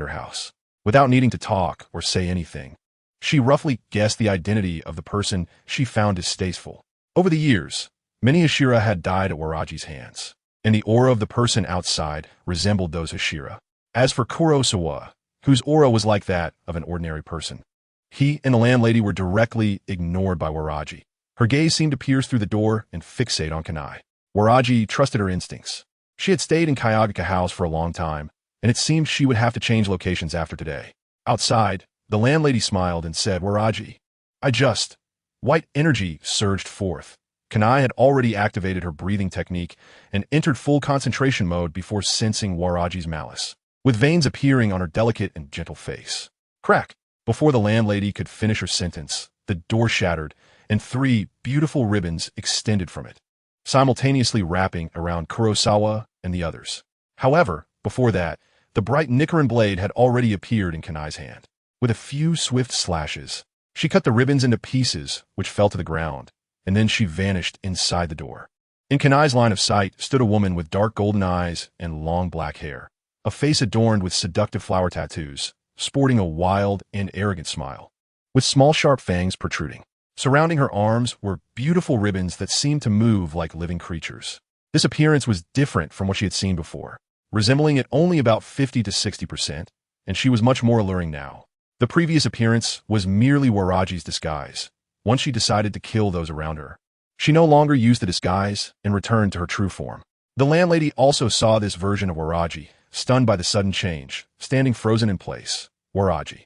her house. Without needing to talk or say anything, she roughly guessed the identity of the person she found distasteful. Over the years, many Hashira had died at Waraji's hands, and the aura of the person outside resembled those Hashira. As for Kurosawa, whose aura was like that of an ordinary person, he and the landlady were directly ignored by Waraji. Her gaze seemed to pierce through the door and fixate on Kanai. Waraji trusted her instincts. She had stayed in Kayagaka House for a long time, and it seemed she would have to change locations after today. Outside, the landlady smiled and said, "Waraji, White energy surged forth. Kanai had already activated her breathing technique and entered full concentration mode before sensing Waraji's malice, with veins appearing on her delicate and gentle face. Crack! Before the landlady could finish her sentence, the door shattered, and 3 beautiful ribbons extended from it, simultaneously wrapping around Kurosawa and the others. However, before that, the bright Nichiren blade had already appeared in Kanai's hand. With a few swift slashes, she cut the ribbons into pieces, which fell to the ground, and then she vanished inside the door. In Kanai's line of sight stood a woman with dark golden eyes and long black hair, a face adorned with seductive flower tattoos, sporting a wild and arrogant smile, with small sharp fangs protruding. Surrounding her arms were beautiful ribbons that seemed to move like living creatures. This appearance was different from what she had seen before, resembling it only about 50 to 60%, and she was much more alluring now. The previous appearance was merely Waraji's disguise. Once she decided to kill those around her, she no longer used the disguise and returned to her true form. The landlady also saw this version of Waraji, stunned by the sudden change, standing frozen in place. Waraji?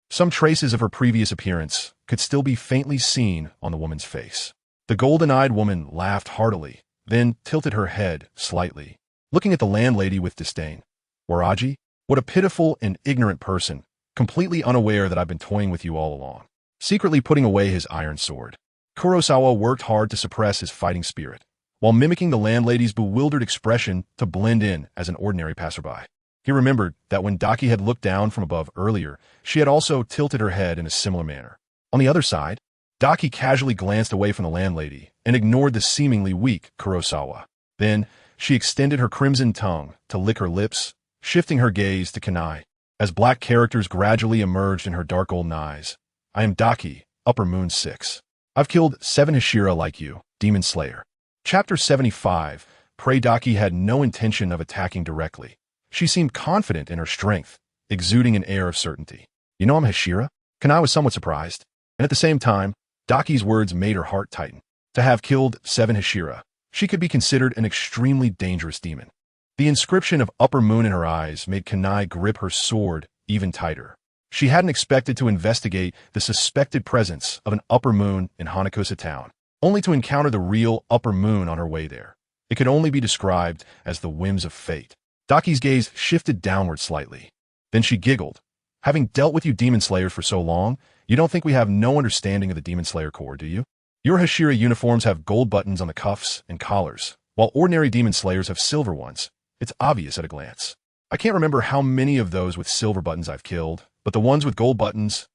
Some traces of her previous appearance could still be faintly seen on the woman's face. The golden-eyed woman laughed heartily, then tilted her head slightly, looking at the landlady with disdain. Waraji? What a pitiful and ignorant person, completely unaware that I've been toying with you all along. Secretly putting away his iron sword, Kurosawa worked hard to suppress his fighting spirit, while mimicking the landlady's bewildered expression to blend in as an ordinary passerby. He remembered that when Daki had looked down from above earlier, she had also tilted her head in a similar manner. On the other side, Daki casually glanced away from the landlady and ignored the seemingly weak Kurosawa. Then, she extended her crimson tongue to lick her lips, shifting her gaze to Kanai. As black characters gradually emerged in her dark golden eyes, I am Daki, Upper Moon 6. I've killed 7 Hashira like you, Demon Slayer. Chapter 75. Prey Daki had no intention of attacking directly. She seemed confident in her strength, exuding an air of certainty. You know I'm Hashira? Kanai was somewhat surprised, and at the same time, Daki's words made her heart tighten. To have killed 7 Hashira, she could be considered an extremely dangerous demon. The inscription of Upper Moon in her eyes made Kanai grip her sword even tighter. She hadn't expected to investigate the suspected presence of an Upper Moon in Hanakusa town, only to encounter the real Upper Moon on her way there. It could only be described as the whims of fate. Daki's gaze shifted downward slightly. Then she giggled. Having dealt with you Demon Slayers for so long, you don't think we have no understanding of the Demon Slayer Corps, do you? Your Hashira uniforms have gold buttons on the cuffs and collars, while ordinary Demon Slayers have silver ones. It's obvious at a glance. I can't remember how many of those with silver buttons I've killed, but the ones with gold buttons,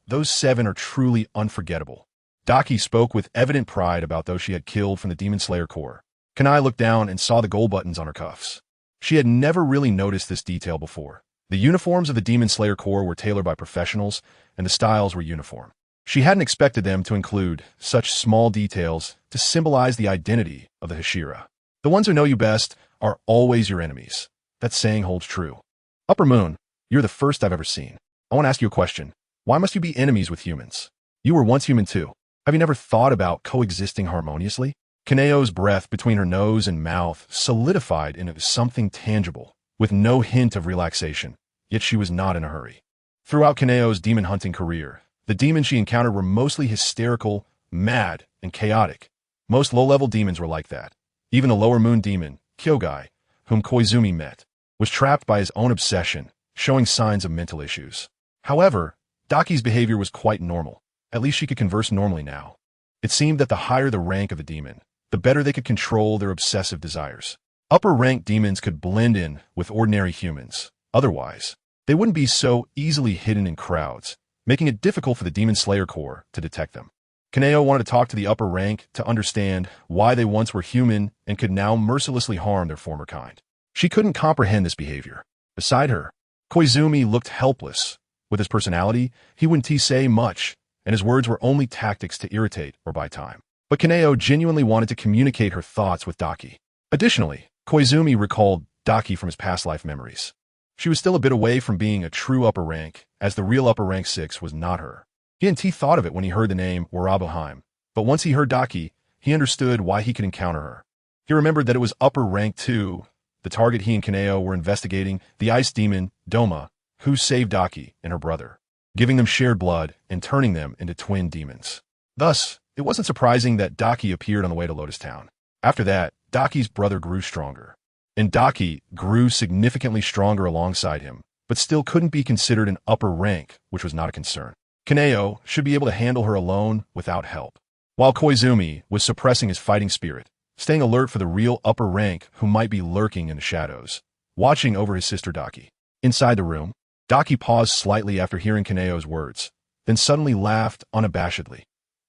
those 7 are truly unforgettable. Daki spoke with evident pride about those she had killed from the Demon Slayer Corps. Kanai looked down and saw the gold buttons on her cuffs. She had never really noticed this detail before. The uniforms of the Demon Slayer Corps were tailored by professionals, and the styles were uniform. She hadn't expected them to include such small details to symbolize the identity of the Hashira. The ones who know you best are always your enemies. That saying holds true. Upper Moon, you're the first I've ever seen. I want to ask you a question. Why must you be enemies with humans? You were once human too. Have you never thought about coexisting harmoniously? Kaneo's breath between her nose and mouth solidified into something tangible, with no hint of relaxation, yet she was not in a hurry. Throughout Kaneo's demon hunting career, the demons she encountered were mostly hysterical, mad, and chaotic. Most low-level demons were like that. Even the lower moon demon, Kyogai, whom Koizumi met, was trapped by his own obsession, showing signs of mental issues. However, Daki's behavior was quite normal. At least she could converse normally now. It seemed that the higher the rank of the demon, the better they could control their obsessive desires. Upper-ranked demons could blend in with ordinary humans. Otherwise, they wouldn't be so easily hidden in crowds, making it difficult for the Demon Slayer Corps to detect them. Kaneo wanted to talk to the upper rank to understand why they once were human and could now mercilessly harm their former kind. She couldn't comprehend this behavior. Beside her, Koizumi looked helpless. With his personality, he wouldn't say much, and his words were only tactics to irritate or buy time. But Kaneo genuinely wanted to communicate her thoughts with Daki. Additionally, Koizumi recalled Daki from his past life memories. She was still a bit away from being a true upper rank, as the real upper rank 6 was not her. He thought of it when he heard the name Waraboheim, but once he heard Daki, he understood why he could encounter her. He remembered that it was upper rank 2, the target he and Kaneo were investigating, the ice demon, Doma, who saved Daki and her brother, giving them shared blood and turning them into twin demons. Thus, it wasn't surprising that Daki appeared on the way to Lotus Town. After that, Daki's brother grew stronger, and Daki grew significantly stronger alongside him, but still couldn't be considered an upper rank, which was not a concern. Kaneo should be able to handle her alone without help, while Koizumi was suppressing his fighting spirit, staying alert for the real upper rank who might be lurking in the shadows, watching over his sister Daki. Inside the room, Daki paused slightly after hearing Kaneo's words, then suddenly laughed unabashedly.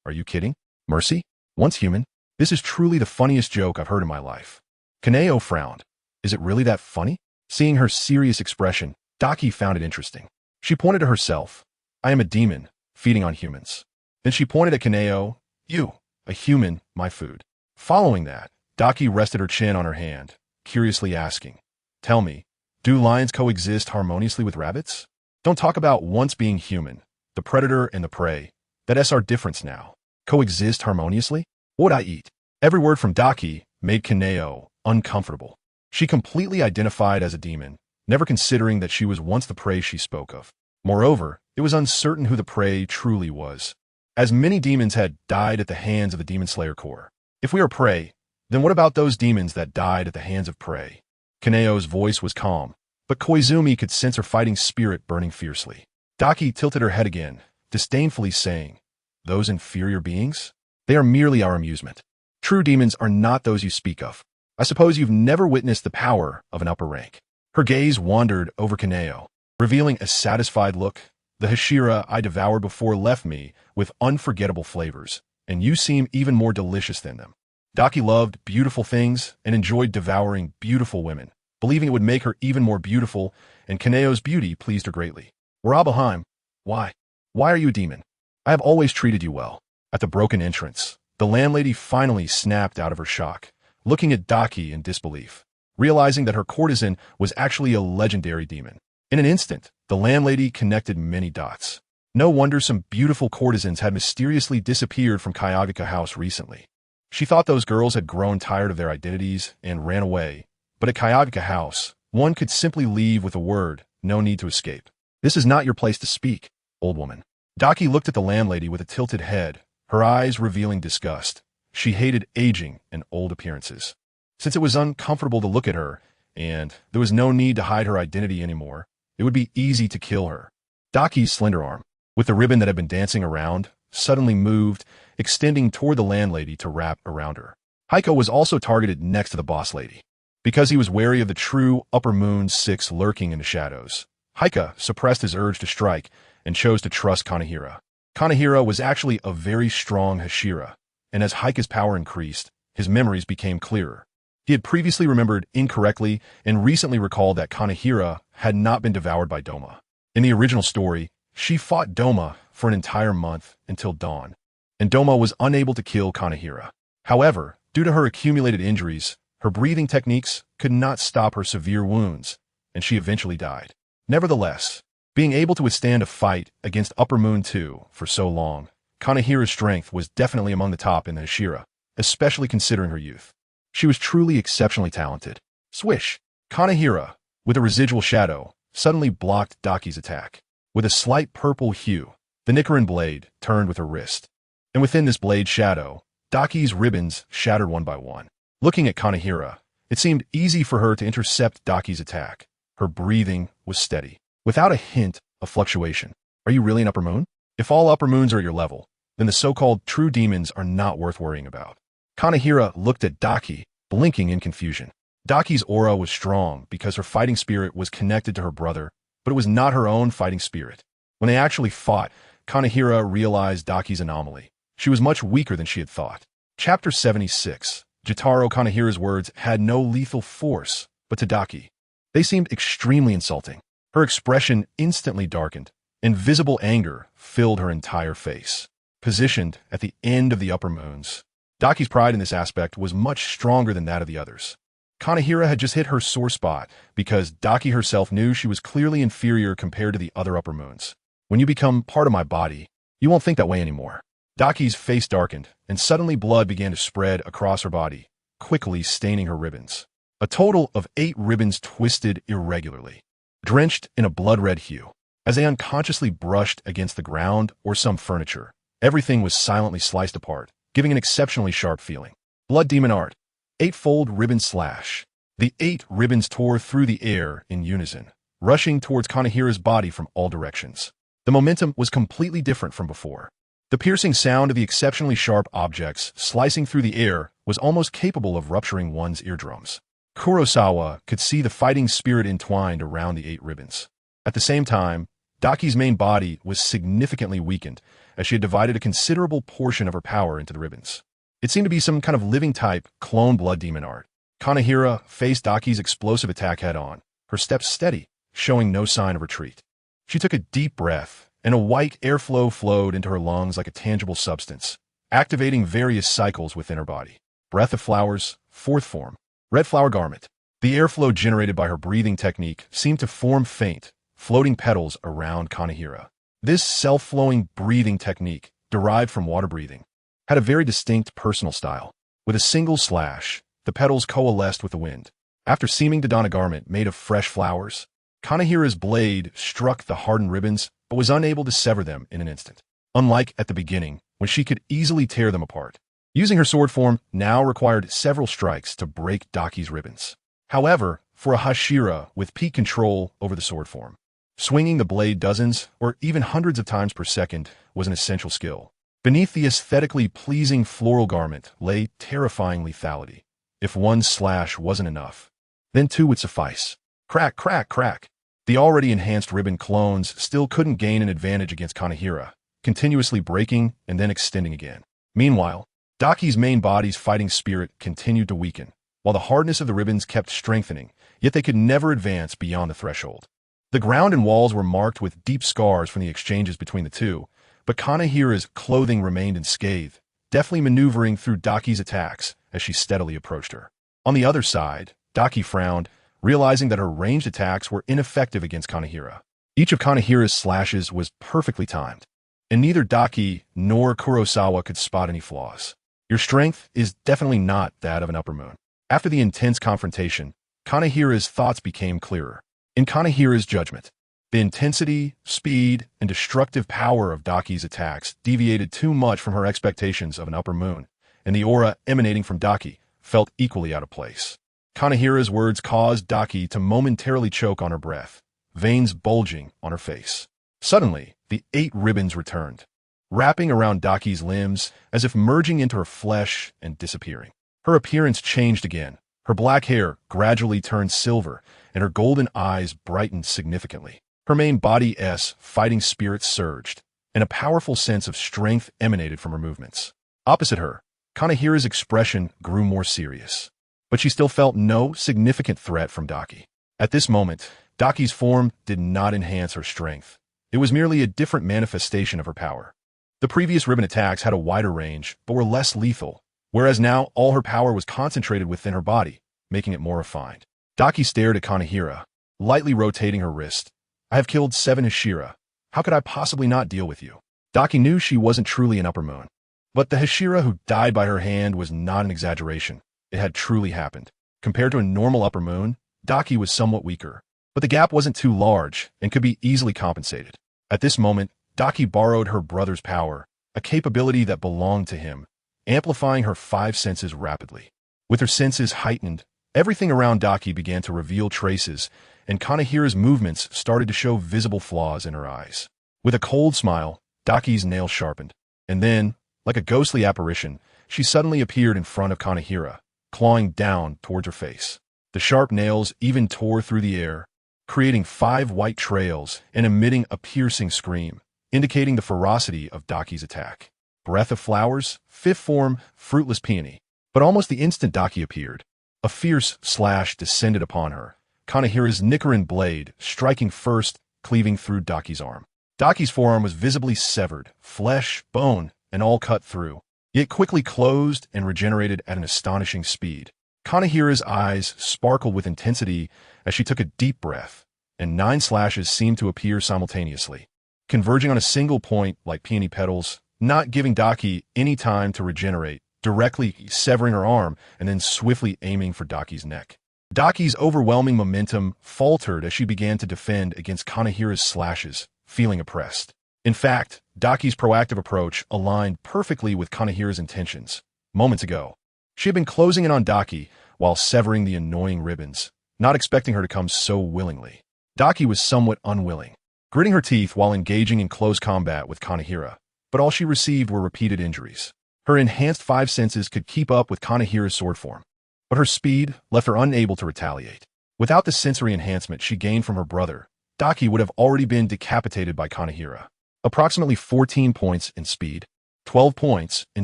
Are you kidding? Mercy? Once human? This is truly the funniest joke I've heard in my life. Kaneo frowned. Is it really that funny? Seeing her serious expression, Daki found it interesting. She pointed to herself. I am a demon, feeding on humans. Then she pointed at Kaneo. You, a human, my food. Following that, Daki rested her chin on her hand, curiously asking, tell me, do lions coexist harmoniously with rabbits? Don't talk about once being human, the predator and the prey. That's our difference now. Coexist harmoniously? What'd I eat? Every word from Daki made Kaneo uncomfortable. She completely identified as a demon, never considering that she was once the prey she spoke of. Moreover, it was uncertain who the prey truly was, as many demons had died at the hands of the Demon Slayer Corps. If we are prey, then what about those demons that died at the hands of prey? Kaneo's voice was calm, but Koizumi could sense her fighting spirit burning fiercely. Daki tilted her head again, disdainfully saying, those inferior beings? They are merely our amusement. True demons are not those you speak of. I suppose you've never witnessed the power of an upper rank. Her gaze wandered over Kaneo, revealing a satisfied look. The Hashira I devoured before left me with unforgettable flavors, and you seem even more delicious than them. Daki loved beautiful things and enjoyed devouring beautiful women, believing it would make her even more beautiful, and Kaneo's beauty pleased her greatly. Waraboheim, why? Why are you a demon? I have always treated you well. At the broken entrance, the landlady finally snapped out of her shock, looking at Daki in disbelief, realizing that her courtesan was actually a legendary demon. In an instant, the landlady connected many dots. No wonder some beautiful courtesans had mysteriously disappeared from Kayagaka House recently. She thought those girls had grown tired of their identities and ran away, but at Kayagaka House, one could simply leave with a word, no need to escape. This is not your place to speak, old woman. Daki looked at the landlady with a tilted head, her eyes revealing disgust. She hated aging and old appearances. Since it was uncomfortable to look at her, and there was no need to hide her identity anymore, it would be easy to kill her. Daki's slender arm, with the ribbon that had been dancing around, suddenly moved, extending toward the landlady to wrap around her. Heiko was also targeted next to the boss lady. Because he was wary of the true Upper Moon 6 lurking in the shadows, Heiko suppressed his urge to strike and chose to trust Kanehira. Kanehira was actually a very strong Hashira, and as Heiko's power increased, his memories became clearer. He had previously remembered incorrectly and recently recalled that Kanehira had not been devoured by Doma. In the original story, she fought Doma for an entire month until dawn, and Doma was unable to kill Kanehira. However, due to her accumulated injuries, her breathing techniques could not stop her severe wounds, and she eventually died. Nevertheless, being able to withstand a fight against Upper Moon 2 for so long, Kanehira's strength was definitely among the top in the Hashira, especially considering her youth. She was truly exceptionally talented. Swish! Kanehira, with a residual shadow, suddenly blocked Daki's attack. With a slight purple hue, the Nichiren blade turned with her wrist. And within this blade shadow, Daki's ribbons shattered one by one. Looking at Kanehira, it seemed easy for her to intercept Daki's attack. Her breathing was steady, without a hint of fluctuation. Are you really an Upper Moon? If all Upper Moons are at your level, then the so-called true demons are not worth worrying about. Kanehira looked at Daki, blinking in confusion. Daki's aura was strong because her fighting spirit was connected to her brother, but it was not her own fighting spirit. When they actually fought, Kanehira realized Daki's anomaly. She was much weaker than she had thought. Chapter 76. Jotaro Kanehira's words had no lethal force, but to Daki, they seemed extremely insulting. Her expression instantly darkened, Invisible anger filled her entire face. Positioned at the end of the upper moons, Daki's pride in this aspect was much stronger than that of the others. Kanehira had just hit her sore spot because Daki herself knew she was clearly inferior compared to the other upper moons. When you become part of my body, you won't think that way anymore. Daki's face darkened, and suddenly blood began to spread across her body, quickly staining her ribbons. A total of 8 ribbons twisted irregularly, drenched in a blood-red hue. As they unconsciously brushed against the ground or some furniture, everything was silently sliced apart, giving an exceptionally sharp feeling. Blood Demon Art. 8-fold ribbon slash. The 8 ribbons tore through the air in unison, rushing towards Kanehira's body from all directions. The momentum was completely different from before. The piercing sound of the exceptionally sharp objects slicing through the air was almost capable of rupturing one's eardrums. Kurosawa could see the fighting spirit entwined around the 8 ribbons. At the same time, Daki's main body was significantly weakened as she had divided a considerable portion of her power into the ribbons. It seemed to be some kind of living type clone Blood Demon Art. Kanehira faced Daki's explosive attack head-on, her steps steady, showing no sign of retreat. She took a deep breath, and a white airflow flowed into her lungs like a tangible substance, activating various cycles within her body. Breath of Flowers, 4th form. Red Flower Garment. The airflow generated by her breathing technique seemed to form faint, floating petals around Kanehira. This self-flowing breathing technique, derived from water breathing, had a very distinct personal style. With a single slash, the petals coalesced with the wind. After seeming to don a garment made of fresh flowers, Kanehira's blade struck the hardened ribbons but was unable to sever them in an instant. Unlike at the beginning, when she could easily tear them apart. Using her sword form now required several strikes to break Daki's ribbons. However, for a Hashira with peak control over the sword form, swinging the blade dozens or even hundreds of times per second was an essential skill. Beneath the aesthetically pleasing floral garment lay terrifying lethality. If one slash wasn't enough, then 2 would suffice. Crack, crack, crack. The already enhanced ribbon clones still couldn't gain an advantage against Kanehira, continuously breaking and then extending again. Meanwhile, Daki's main body's fighting spirit continued to weaken, while the hardness of the ribbons kept strengthening, yet they could never advance beyond the threshold. The ground and walls were marked with deep scars from the exchanges between the two, but Kanehira's clothing remained unscathed, deftly maneuvering through Daki's attacks as she steadily approached her. On the other side, Daki frowned, realizing that her ranged attacks were ineffective against Kanehira. Each of Kanehira's slashes was perfectly timed, and neither Daki nor Kurosawa could spot any flaws. Your strength is definitely not that of an upper moon. After the intense confrontation, Kanehira's thoughts became clearer. In Kanehira's judgment, the intensity, speed, and destructive power of Daki's attacks deviated too much from her expectations of an upper moon, and the aura emanating from Daki felt equally out of place. Kanehira's words caused Daki to momentarily choke on her breath, veins bulging on her face. Suddenly, the 8 ribbons returned, wrapping around Daki's limbs as if merging into her flesh and disappearing. Her appearance changed again. Her black hair gradually turned silver, and her golden eyes brightened significantly. Her main body's fighting spirit surged, and a powerful sense of strength emanated from her movements. Opposite her, Kanehira's expression grew more serious, but she still felt no significant threat from Daki. At this moment, Daki's form did not enhance her strength. It was merely a different manifestation of her power. The previous ribbon attacks had a wider range, but were less lethal, whereas now all her power was concentrated within her body, making it more refined. Daki stared at Kanehira, lightly rotating her wrist. I have killed 7 Hashira. How could I possibly not deal with you? Daki knew she wasn't truly an upper moon. But the Hashira who died by her hand was not an exaggeration. It had truly happened. Compared to a normal upper moon, Daki was somewhat weaker. But the gap wasn't too large and could be easily compensated. At this moment, Daki borrowed her brother's power, a capability that belonged to him, amplifying her 5 senses rapidly. With her senses heightened, everything around Daki began to reveal traces, and Kanehira's movements started to show visible flaws in her eyes. With a cold smile, Daki's nails sharpened, and then, like a ghostly apparition, she suddenly appeared in front of Kanehira, clawing down towards her face. The sharp nails even tore through the air, creating 5 white trails and emitting a piercing scream, indicating the ferocity of Daki's attack. Breath of Flowers, 5th form, Fruitless Peony. But almost the instant Daki appeared, a fierce slash descended upon her, Kanehira's Nichiren blade striking first, cleaving through Daki's arm. Daki's forearm was visibly severed, flesh, bone, and all cut through. It quickly closed and regenerated at an astonishing speed. Kanehira's eyes sparkled with intensity as she took a deep breath, and 9 slashes seemed to appear simultaneously, converging on a single point like peony petals, not giving Daki any time to regenerate, directly severing her arm and then swiftly aiming for Daki's neck. Daki's overwhelming momentum faltered as she began to defend against Kanehira's slashes, feeling oppressed. In fact, Daki's proactive approach aligned perfectly with Kanehira's intentions. Moments ago, she had been closing in on Daki while severing the annoying ribbons, not expecting her to come so willingly. Daki was somewhat unwilling, gritting her teeth while engaging in close combat with Kanehira, but all she received were repeated injuries. Her enhanced 5 senses could keep up with Kanehira's sword form, but her speed left her unable to retaliate. Without the sensory enhancement she gained from her brother, Daki would have already been decapitated by Kanehira. Approximately 14 points in speed, 12 points in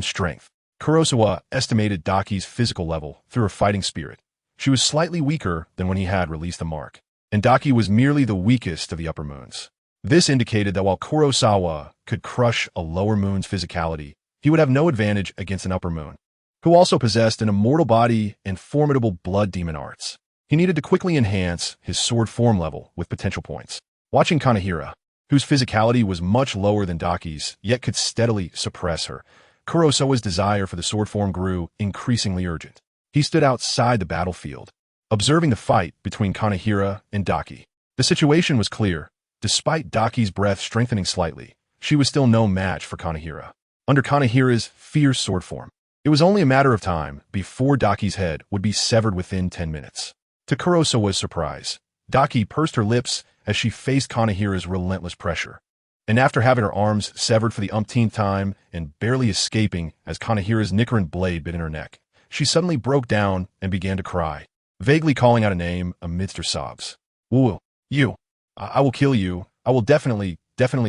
strength. Kurosawa estimated Daki's physical level through her fighting spirit. She was slightly weaker than when he had released the mark, and Daki was merely the weakest of the upper moons. This indicated that while Kurosawa could crush a lower moon's physicality, he would have no advantage against an upper moon, who also possessed an immortal body and formidable blood demon arts. He needed to quickly enhance his sword form level with potential points. Watching Kanehira, whose physicality was much lower than Daki's, yet could steadily suppress her, Kurosawa's desire for the sword form grew increasingly urgent. He stood outside the battlefield, observing the fight between Kanehira and Daki. The situation was clear. Despite Daki's breath strengthening slightly, she was still no match for Kanehira. Under Kanehira's fierce sword form, it was only a matter of time before Daki's head would be severed within 10 minutes. To Kurosawa's surprise, Daki pursed her lips as she faced Kanehira's relentless pressure. And after having her arms severed for the umpteenth time and barely escaping as Kanehira's Nichiren blade bit in her neck, she suddenly broke down and began to cry, vaguely calling out a name amidst her sobs. "Woo, you. I will kill you. I will definitely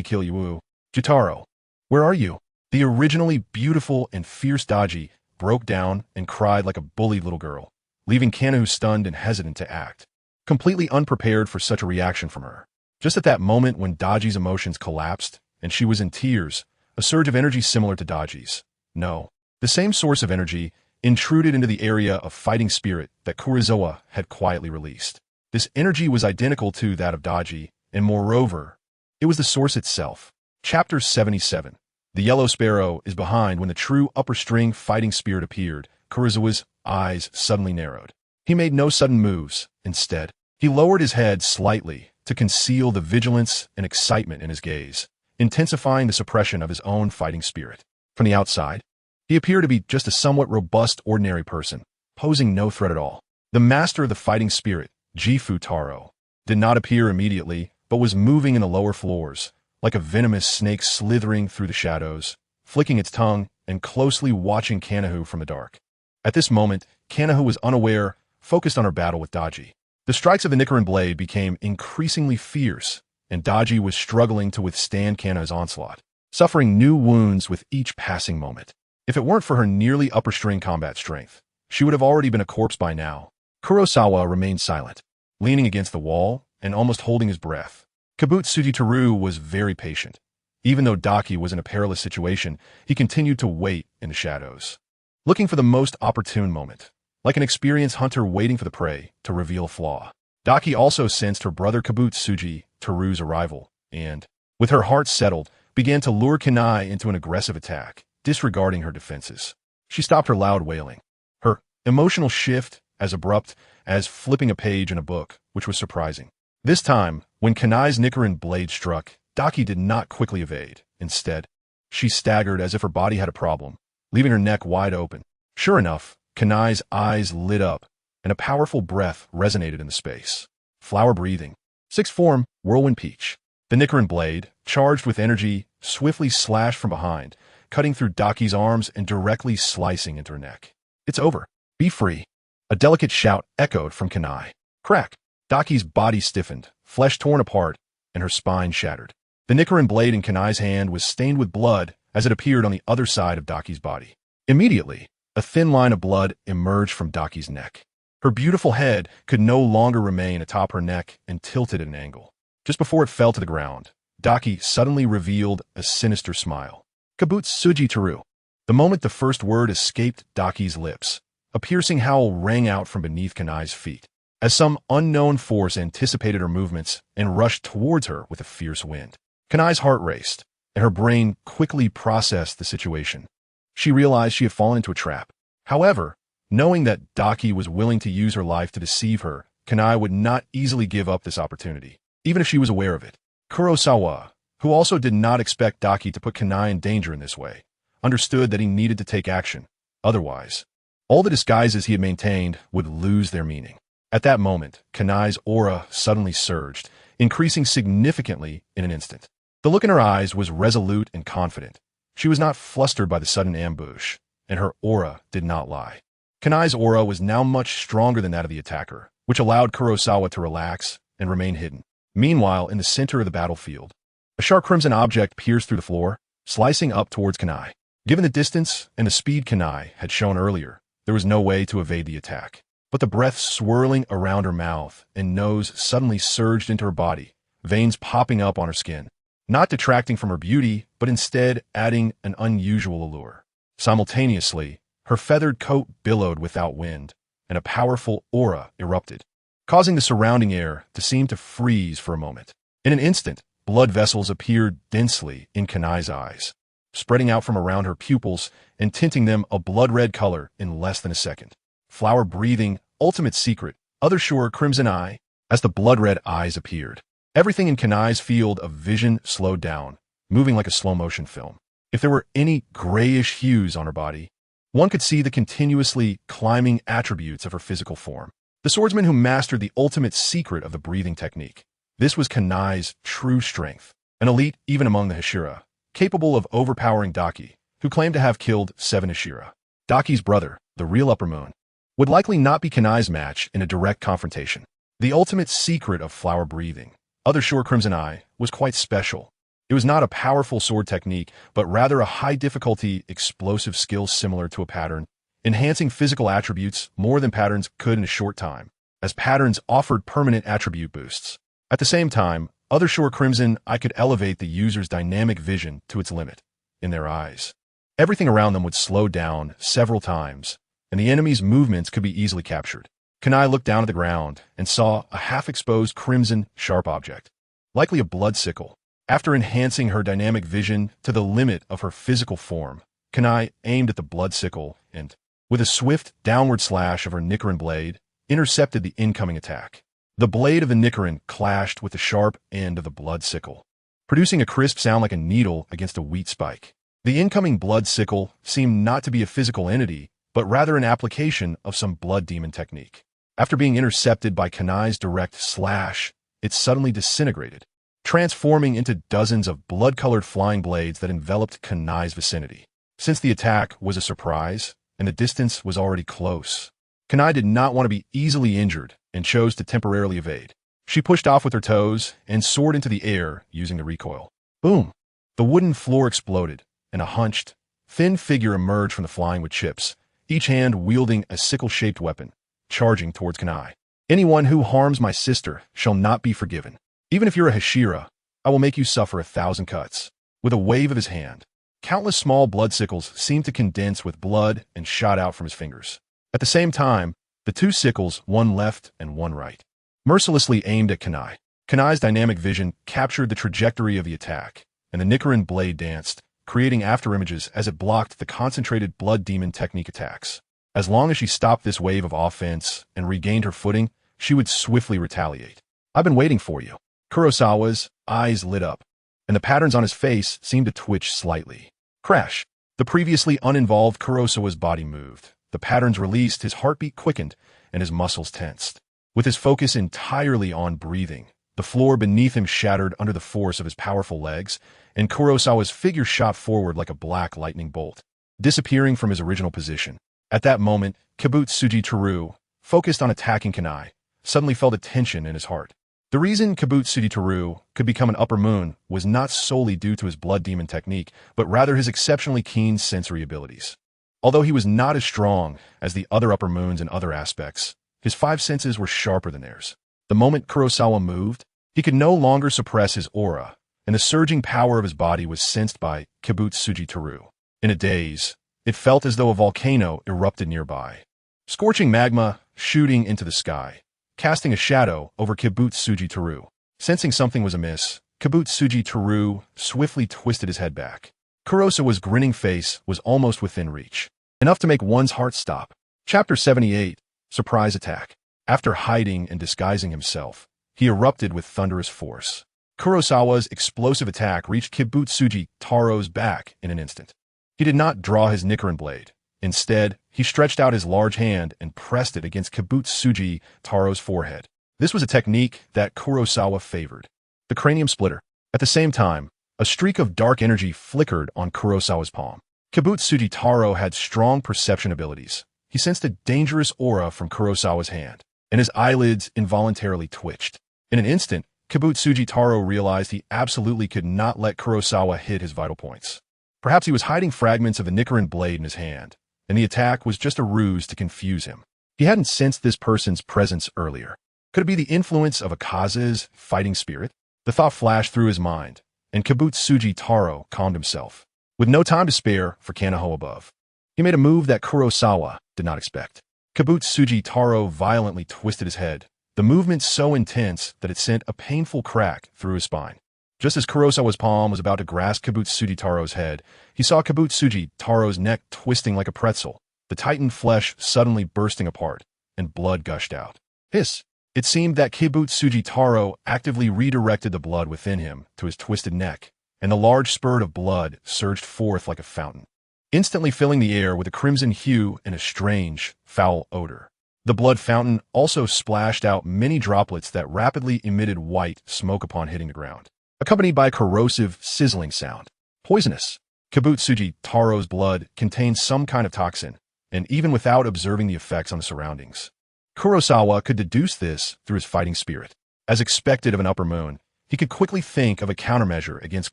kill you, woo. Jotaro. Where are you?" The originally beautiful and fierce Daji broke down and cried like a bullied little girl, leaving Kanahu stunned and hesitant to act, completely unprepared for such a reaction from her. Just at that moment when Daji's emotions collapsed and she was in tears, a surge of energy similar to Daji's, no, the same source of energy, intruded into the area of fighting spirit that Kurosawa had quietly released. This energy was identical to that of Daji, and moreover, it was the source itself. Chapter 77. The Yellow Sparrow is behind. When the true upper string fighting spirit appeared, Kurosawa's eyes suddenly narrowed. He made no sudden moves. Instead, he lowered his head slightly to conceal the vigilance and excitement in his gaze, intensifying the suppression of his own fighting spirit. From the outside, he appeared to be just a somewhat robust ordinary person, posing no threat at all. The master of the fighting spirit, Gifu Taro, did not appear immediately, but was moving in the lower floors, like a venomous snake slithering through the shadows, flicking its tongue and closely watching Kanahu from the dark. At this moment, Kanahu was unaware, focused on her battle with Daji. The strikes of the Nichiren blade became increasingly fierce, and Daji was struggling to withstand Kanahu's onslaught, suffering new wounds with each passing moment. If it weren't for her nearly upper string combat strength, she would have already been a corpse by now. Kurosawa remained silent, leaning against the wall and almost holding his breath. Kabutsuji Teru was very patient. Even though Daki was in a perilous situation, he continued to wait in the shadows, looking for the most opportune moment, like an experienced hunter waiting for the prey to reveal a flaw. Daki also sensed her brother Kabutsuji Teru's arrival, and, with her heart settled, began to lure Kanai into an aggressive attack, disregarding her defenses. She stopped her loud wailing, her emotional shift as abrupt as flipping a page in a book, which was surprising. This time, when Kanai's Nichiren blade struck, Daki did not quickly evade. Instead, she staggered as if her body had a problem, leaving her neck wide open. Sure enough, Kanai's eyes lit up, and a powerful breath resonated in the space. Flower breathing. Sixth form, Whirlwind Peach. The Nichiren blade, charged with energy, swiftly slashed from behind, cutting through Daki's arms and directly slicing into her neck. "It's over. Be free." A delicate shout echoed from Kanai. Crack! Daki's body stiffened, flesh torn apart, and her spine shattered. The Nichiren blade in Kanai's hand was stained with blood as it appeared on the other side of Daki's body. Immediately, a thin line of blood emerged from Daki's neck. Her beautiful head could no longer remain atop her neck and tilted at an angle. Just before it fell to the ground, Daki suddenly revealed a sinister smile. Kabutsuji Teru. The moment the first word escaped Daki's lips, a piercing howl rang out from beneath Kanai's feet, as some unknown force anticipated her movements and rushed towards her with a fierce wind. Kanai's heart raced, and her brain quickly processed the situation. She realized she had fallen into a trap. However, knowing that Daki was willing to use her life to deceive her, Kanai would not easily give up this opportunity, even if she was aware of it. Kurosawa, who also did not expect Daki to put Kanai in danger in this way, understood that he needed to take action. Otherwise, all the disguises he had maintained would lose their meaning. At that moment, Kanai's aura suddenly surged, increasing significantly in an instant. The look in her eyes was resolute and confident. She was not flustered by the sudden ambush, and her aura did not lie. Kanai's aura was now much stronger than that of the attacker, which allowed Kurosawa to relax and remain hidden. Meanwhile, in the center of the battlefield, a sharp crimson object pierced through the floor, slicing up towards Kanai. Given the distance and the speed Kanai had shown earlier, there was no way to evade the attack. But the breath swirling around her mouth and nose suddenly surged into her body, veins popping up on her skin, not detracting from her beauty, but instead adding an unusual allure. Simultaneously, her feathered coat billowed without wind, and a powerful aura erupted, causing the surrounding air to seem to freeze for a moment. In an instant, blood vessels appeared densely in Kanai's eyes, spreading out from around her pupils and tinting them a blood-red color in less than a second. Flower-breathing, ultimate secret, other Shuer crimson eye, as the blood-red eyes appeared. Everything in Kanai's field of vision slowed down, moving like a slow-motion film. If there were any grayish hues on her body, one could see the continuously climbing attributes of her physical form. The swordsman who mastered the ultimate secret of the breathing technique. This was Kanai's true strength, an elite even among the Hashira, capable of overpowering Daki, who claimed to have killed 7 Hashira. Daki's brother, the real Upper Moon, would likely not be Kanai's match in a direct confrontation. The ultimate secret of flower breathing, other Shuer Crimson Eye, was quite special. It was not a powerful sword technique, but rather a high-difficulty, explosive skill similar to a pattern, enhancing physical attributes more than patterns could in a short time, as patterns offered permanent attribute boosts. At the same time, other Shuer Crimson Eye could elevate the user's dynamic vision to its limit. In their eyes, everything around them would slow down several times, and the enemy's movements could be easily captured. Kanai looked down at the ground and saw a half-exposed crimson, sharp object, likely a blood sickle. After enhancing her dynamic vision to the limit of her physical form, Kanai aimed at the blood sickle and, with a swift downward slash of her Nichiren blade, intercepted the incoming attack. The blade of the Nichiren clashed with the sharp end of the blood sickle, producing a crisp sound like a needle against a wheat spike. The incoming blood sickle seemed not to be a physical entity, but rather an application of some blood demon technique. After being intercepted by Kanai's direct slash, it suddenly disintegrated, transforming into dozens of blood-colored flying blades that enveloped Kanai's vicinity. Since the attack was a surprise, and the distance was already close, Kanai did not want to be easily injured and chose to temporarily evade. She pushed off with her toes and soared into the air using the recoil. Boom! The wooden floor exploded, and a hunched, thin figure emerged from the flying wood chips, each hand wielding a sickle-shaped weapon, charging towards Kanai. Anyone who harms my sister shall not be forgiven. Even if you're a Hashira, I will make you suffer 1,000 cuts. With a wave of his hand, countless small blood sickles seemed to condense with blood and shot out from his fingers. At the same time, the 2 sickles, one left and one right, mercilessly aimed at Kanai. Kanai's dynamic vision captured the trajectory of the attack, and the Nichiren blade danced, creating afterimages as it blocked the concentrated blood demon technique attacks. As long as she stopped this wave of offense and regained her footing, she would swiftly retaliate. I've been waiting for you. Kurosawa's eyes lit up, and the patterns on his face seemed to twitch slightly. Crash! The previously uninvolved Kurosawa's body moved. The patterns released, his heartbeat quickened, and his muscles tensed. With his focus entirely on breathing, the floor beneath him shattered under the force of his powerful legs, and Kurosawa's figure shot forward like a black lightning bolt, disappearing from his original position. At that moment, Kabutsuji Teru, focused on attacking Kanai, suddenly felt a tension in his heart. The reason Kabutsuji Teru could become an Upper Moon was not solely due to his blood demon technique, but rather his exceptionally keen sensory abilities. Although he was not as strong as the other Upper Moons in other aspects, his 5 senses were sharper than theirs. The moment Kurosawa moved, he could no longer suppress his aura, and the surging power of his body was sensed by Kibutsuji Teru. In a daze, it felt as though a volcano erupted nearby. Scorching magma shooting into the sky, casting a shadow over Kibutsuji Teru. Sensing something was amiss, Kibutsuji Teru swiftly twisted his head back. Kurosawa's grinning face was almost within reach, enough to make one's heart stop. Chapter 78, Surprise Attack. After hiding and disguising himself, he erupted with thunderous force. Kurosawa's explosive attack reached Kibutsuji Taro's back in an instant. He did not draw his Nichiren blade. Instead, he stretched out his large hand and pressed it against Kibutsuji Taro's forehead. This was a technique that Kurosawa favored. The cranium splitter. At the same time, a streak of dark energy flickered on Kurosawa's palm. Kibutsuji Taro had strong perception abilities. He sensed a dangerous aura from Kurosawa's hand, and his eyelids involuntarily twitched. In an instant, Kibutsuji Taro realized he absolutely could not let Kurosawa hit his vital points. Perhaps he was hiding fragments of the Nichiren blade in his hand, and the attack was just a ruse to confuse him. He hadn't sensed this person's presence earlier. Could it be the influence of Akaza's fighting spirit? The thought flashed through his mind, and Kibutsuji Taro calmed himself. With no time to spare for Kanaho above, he made a move that Kurosawa did not expect. Kibutsuji Taro violently twisted his head, the movement so intense that it sent a painful crack through his spine. Just as Kurosawa's palm was about to grasp Kibutsuji Taro's head, he saw Kibutsuji Taro's neck twisting like a pretzel, the tightened flesh suddenly bursting apart, and blood gushed out. Hiss! It seemed that Kibutsuji Taro actively redirected the blood within him to his twisted neck, and the large spurt of blood surged forth like a fountain, instantly filling the air with a crimson hue and a strange, foul odor. The blood fountain also splashed out many droplets that rapidly emitted white smoke upon hitting the ground, accompanied by a corrosive, sizzling sound. Poisonous. Kibutsuji Taro's blood contained some kind of toxin, and even without observing the effects on the surroundings, Kurosawa could deduce this through his fighting spirit. As expected of an upper moon, he could quickly think of a countermeasure against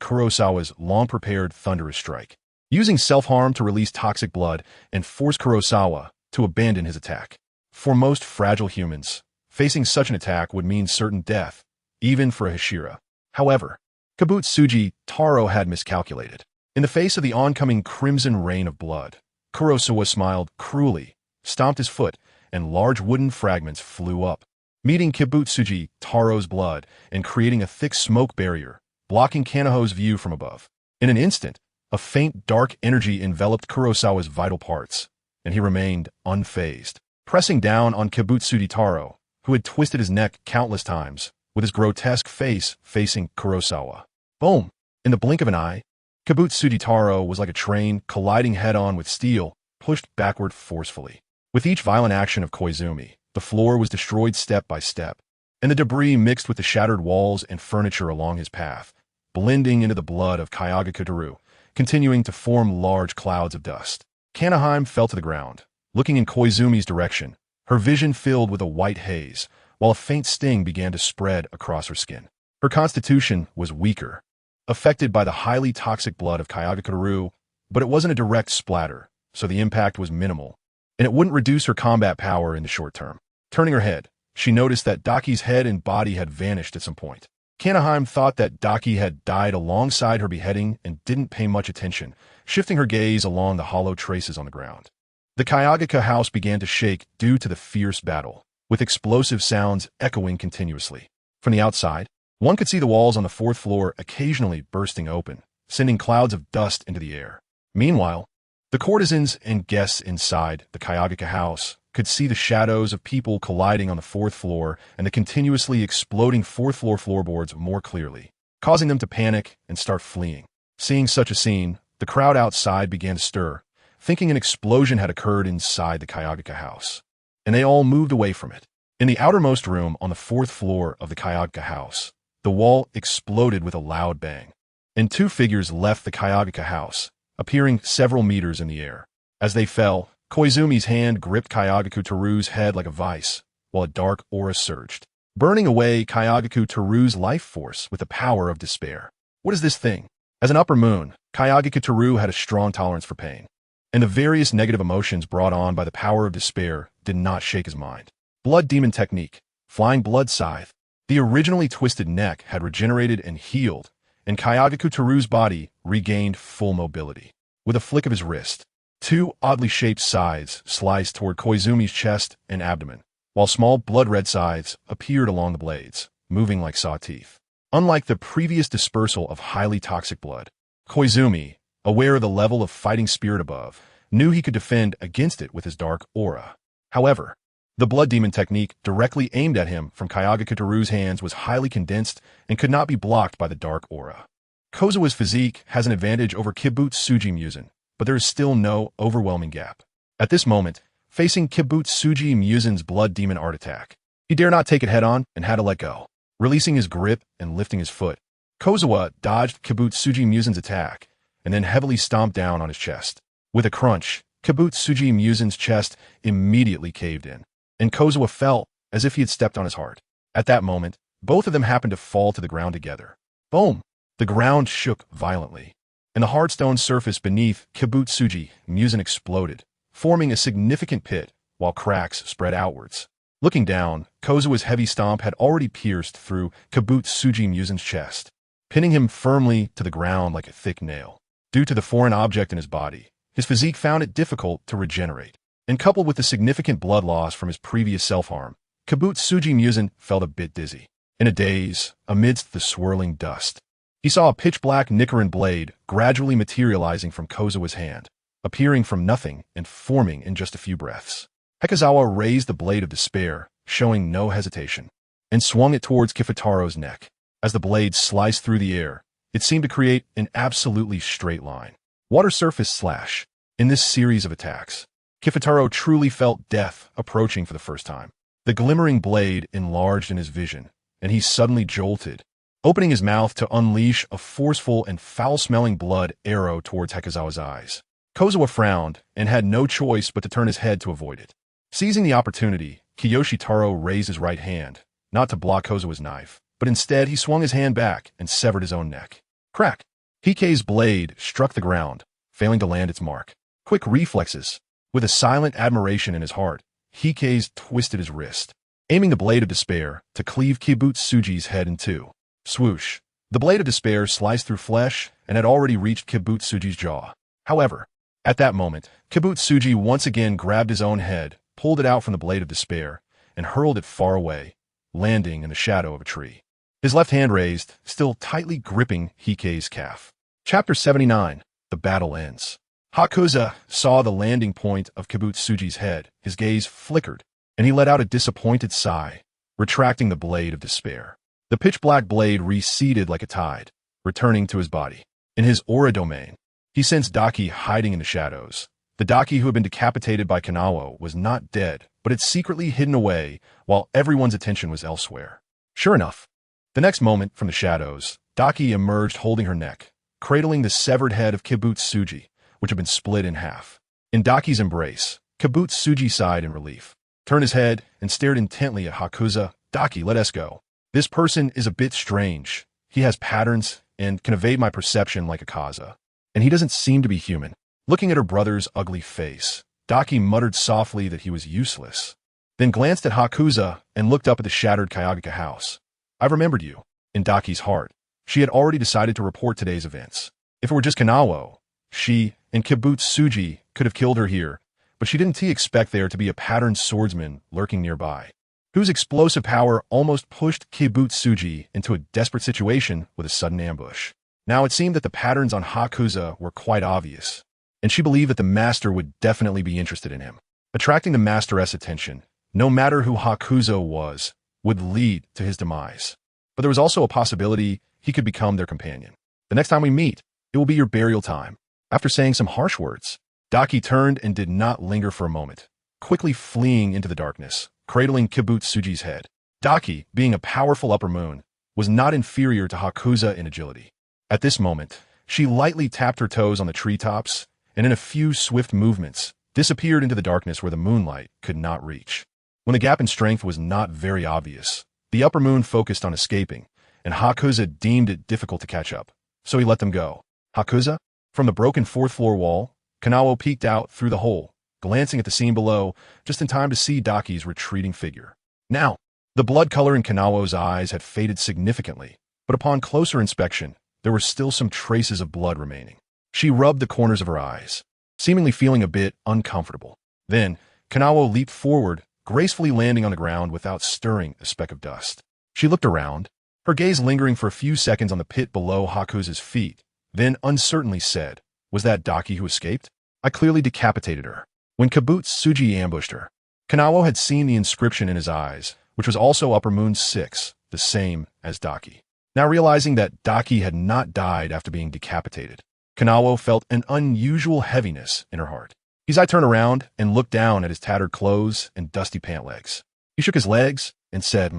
Kurosawa's long-prepared thunderous strike, using self-harm to release toxic blood and force Kurosawa to abandon his attack. For most fragile humans, facing such an attack would mean certain death, even for a Hashira. However, Kibutsuji Taro had miscalculated. In the face of the oncoming crimson rain of blood, Kurosawa smiled cruelly, stomped his foot, and large wooden fragments flew up, meeting Kibutsuji Taro's blood and creating a thick smoke barrier, blocking Kanaho's view from above. In an instant, a faint dark energy enveloped Kurosawa's vital parts, and he remained unfazed, pressing down on Kibutsuji Taro, who had twisted his neck countless times, with his grotesque face facing Kurosawa. Boom! In the blink of an eye, Kibutsuji Taro was like a train colliding head-on with steel, pushed backward forcefully. With each violent action of Koizumi, the floor was destroyed step by step, and the debris mixed with the shattered walls and furniture along his path, blending into the blood of Kayagaka Teru, continuing to form large clouds of dust. Kanaheim fell to the ground, looking in Koizumi's direction, her vision filled with a white haze, while a faint sting began to spread across her skin. Her constitution was weaker, affected by the highly toxic blood of Kayagaka Teru, but it wasn't a direct splatter, so the impact was minimal, and it wouldn't reduce her combat power in the short term. Turning her head, she noticed that Daki's head and body had vanished at some point. Kanaheim thought that Daki had died alongside her beheading and didn't pay much attention, shifting her gaze along the hollow traces on the ground. The Kayagaka house began to shake due to the fierce battle, with explosive sounds echoing continuously. From the outside, one could see the walls on the fourth floor occasionally bursting open, sending clouds of dust into the air. Meanwhile, the courtesans and guests inside the Kayagaka house could see the shadows of people colliding on the fourth floor and the continuously exploding fourth floor floorboards more clearly, causing them to panic and start fleeing. Seeing such a scene, the crowd outside began to stir, thinking an explosion had occurred inside the Kayagaka house, and they all moved away from it. In the outermost room on the fourth floor of the Kayagaka house, the wall exploded with a loud bang, and two figures left the Kayagaka house, appearing several meters in the air. As they fell, Koizumi's hand gripped Kayagaku Teru's head like a vice, while a dark aura surged, burning away Kayagaku Teru's life force with the power of despair. What is this thing? As an upper moon, Kayagaku Teru had a strong tolerance for pain, and the various negative emotions brought on by the power of despair did not shake his mind. Blood demon technique, flying blood scythe. The originally twisted neck had regenerated and healed, and Kayagaku Teru's body regained full mobility. With a flick of his wrist, two oddly shaped scythes sliced toward Koizumi's chest and abdomen, while small blood-red scythes appeared along the blades, moving like saw teeth. Unlike the previous dispersal of highly toxic blood, Koizumi, aware of the level of fighting spirit above, knew he could defend against it with his dark aura. However, the blood demon technique directly aimed at him from Kayagaku Teru's hands was highly condensed and could not be blocked by the dark aura. Kozawa's physique has an advantage over Kibutsuji Musen, but there is still no overwhelming gap. At this moment, facing Kibutsuji Musen's blood demon art attack, he dare not take it head-on and had to let go. Releasing his grip and lifting his foot, Kozawa dodged Kibutsuji Musen's attack and then heavily stomped down on his chest. With a crunch, Kibutsuji Musen's chest immediately caved in, and Kozawa felt as if he had stepped on his heart. At that moment, both of them happened to fall to the ground together. Boom! The ground shook violently, and the hard stone surface beneath Kibutsuji Musen exploded, forming a significant pit while cracks spread outwards. Looking down, Kozawa's heavy stomp had already pierced through Kibutsuji Musen's chest, pinning him firmly to the ground like a thick nail. Due to the foreign object in his body, his physique found it difficult to regenerate, and coupled with the significant blood loss from his previous self-harm, Kibutsuji Musen felt a bit dizzy. In a daze, amidst the swirling dust, he saw a pitch-black Nichiren blade gradually materializing from Kozawa's hand, appearing from nothing and forming in just a few breaths. Hekizawa raised the blade of despair, showing no hesitation, and swung it towards Kifutaro's neck. As the blade sliced through the air, it seemed to create an absolutely straight line. Water surface slash. In this series of attacks, Kifutaro truly felt death approaching for the first time. The glimmering blade enlarged in his vision, and he suddenly jolted, opening his mouth to unleash a forceful and foul-smelling blood arrow towards Hekizawa's eyes. Kozawa frowned and had no choice but to turn his head to avoid it. Seizing the opportunity, Kiyoshi Taro raised his right hand, not to block Kozawa's knife, but instead he swung his hand back and severed his own neck. Crack! Hikei's blade struck the ground, failing to land its mark. Quick reflexes. With a silent admiration in his heart, Hikei's twisted his wrist, aiming the blade of despair to cleave Kibutsuji's head in two. Swoosh! The blade of despair sliced through flesh and had already reached Kibutsuji's jaw. However, at that moment, Kibutsuji once again grabbed his own head, pulled it out from the blade of despair, and hurled it far away, landing in the shadow of a tree. His left hand raised, still tightly gripping Hikei's calf. Chapter 79. The Battle Ends. Hakuza saw the landing point of Kibutsuji's head. His gaze flickered, and he let out a disappointed sigh, retracting the blade of despair. The pitch-black blade receded like a tide, returning to his body. In his aura domain, he sensed Daki hiding in the shadows. The Daki who had been decapitated by Kanawa was not dead, but had secretly hidden away while everyone's attention was elsewhere. Sure enough, the next moment, from the shadows, Daki emerged holding her neck, cradling the severed head of Kibutsuji, which had been split in half. In Daki's embrace, Kibutsuji sighed in relief, turned his head, and stared intently at Hakuza. Daki, let us go. This person is a bit strange. He has patterns and can evade my perception like a Kaza. And he doesn't seem to be human. Looking at her brother's ugly face, Daki muttered softly that he was useless, then glanced at Hakuza and looked up at the shattered Kayagaku house. I've remembered you. In Daki's heart, she had already decided to report today's events. If it were just Kanawa, she and Kibutsuji could have killed her here, but she didn't expect there to be a patterned swordsman lurking nearby, whose explosive power almost pushed Kibutsuji into a desperate situation with a sudden ambush. Now it seemed that the patterns on Hakuza were quite obvious, and she believed that the master would definitely be interested in him. Attracting the master's attention, no matter who Hakuza was, would lead to his demise. But there was also a possibility he could become their companion. The next time we meet, it will be your burial time. After saying some harsh words, Daki turned and did not linger for a moment, quickly fleeing into the darkness, cradling Kibutsuji's head. Daki, being a powerful upper moon, was not inferior to Hakuza in agility. At this moment, she lightly tapped her toes on the treetops, and in a few swift movements, disappeared into the darkness where the moonlight could not reach. When the gap in strength was not very obvious, the upper moon focused on escaping, and Hakuza deemed it difficult to catch up, so he let them go. Hakuza? From the broken fourth-floor wall, Kanawa peeked out through the hole, glancing at the scene below, just in time to see Daki's retreating figure. Now, the blood color in Kanawa's eyes had faded significantly, but upon closer inspection, there were still some traces of blood remaining. She rubbed the corners of her eyes, seemingly feeling a bit uncomfortable. Then, Kanawa leaped forward, gracefully landing on the ground without stirring a speck of dust. She looked around, her gaze lingering for a few seconds on the pit below Hakusa's feet, then uncertainly said, "Was that Daki who escaped? I clearly decapitated her." When Kabutsuji ambushed her, Kanawa had seen the inscription in his eyes, which was also Upper Moon 6, the same as Daki. Now realizing that Daki had not died after being decapitated, Kanawa felt an unusual heaviness in her heart. Heisei turned around and looked down at his tattered clothes and dusty pant legs. He shook his legs and said,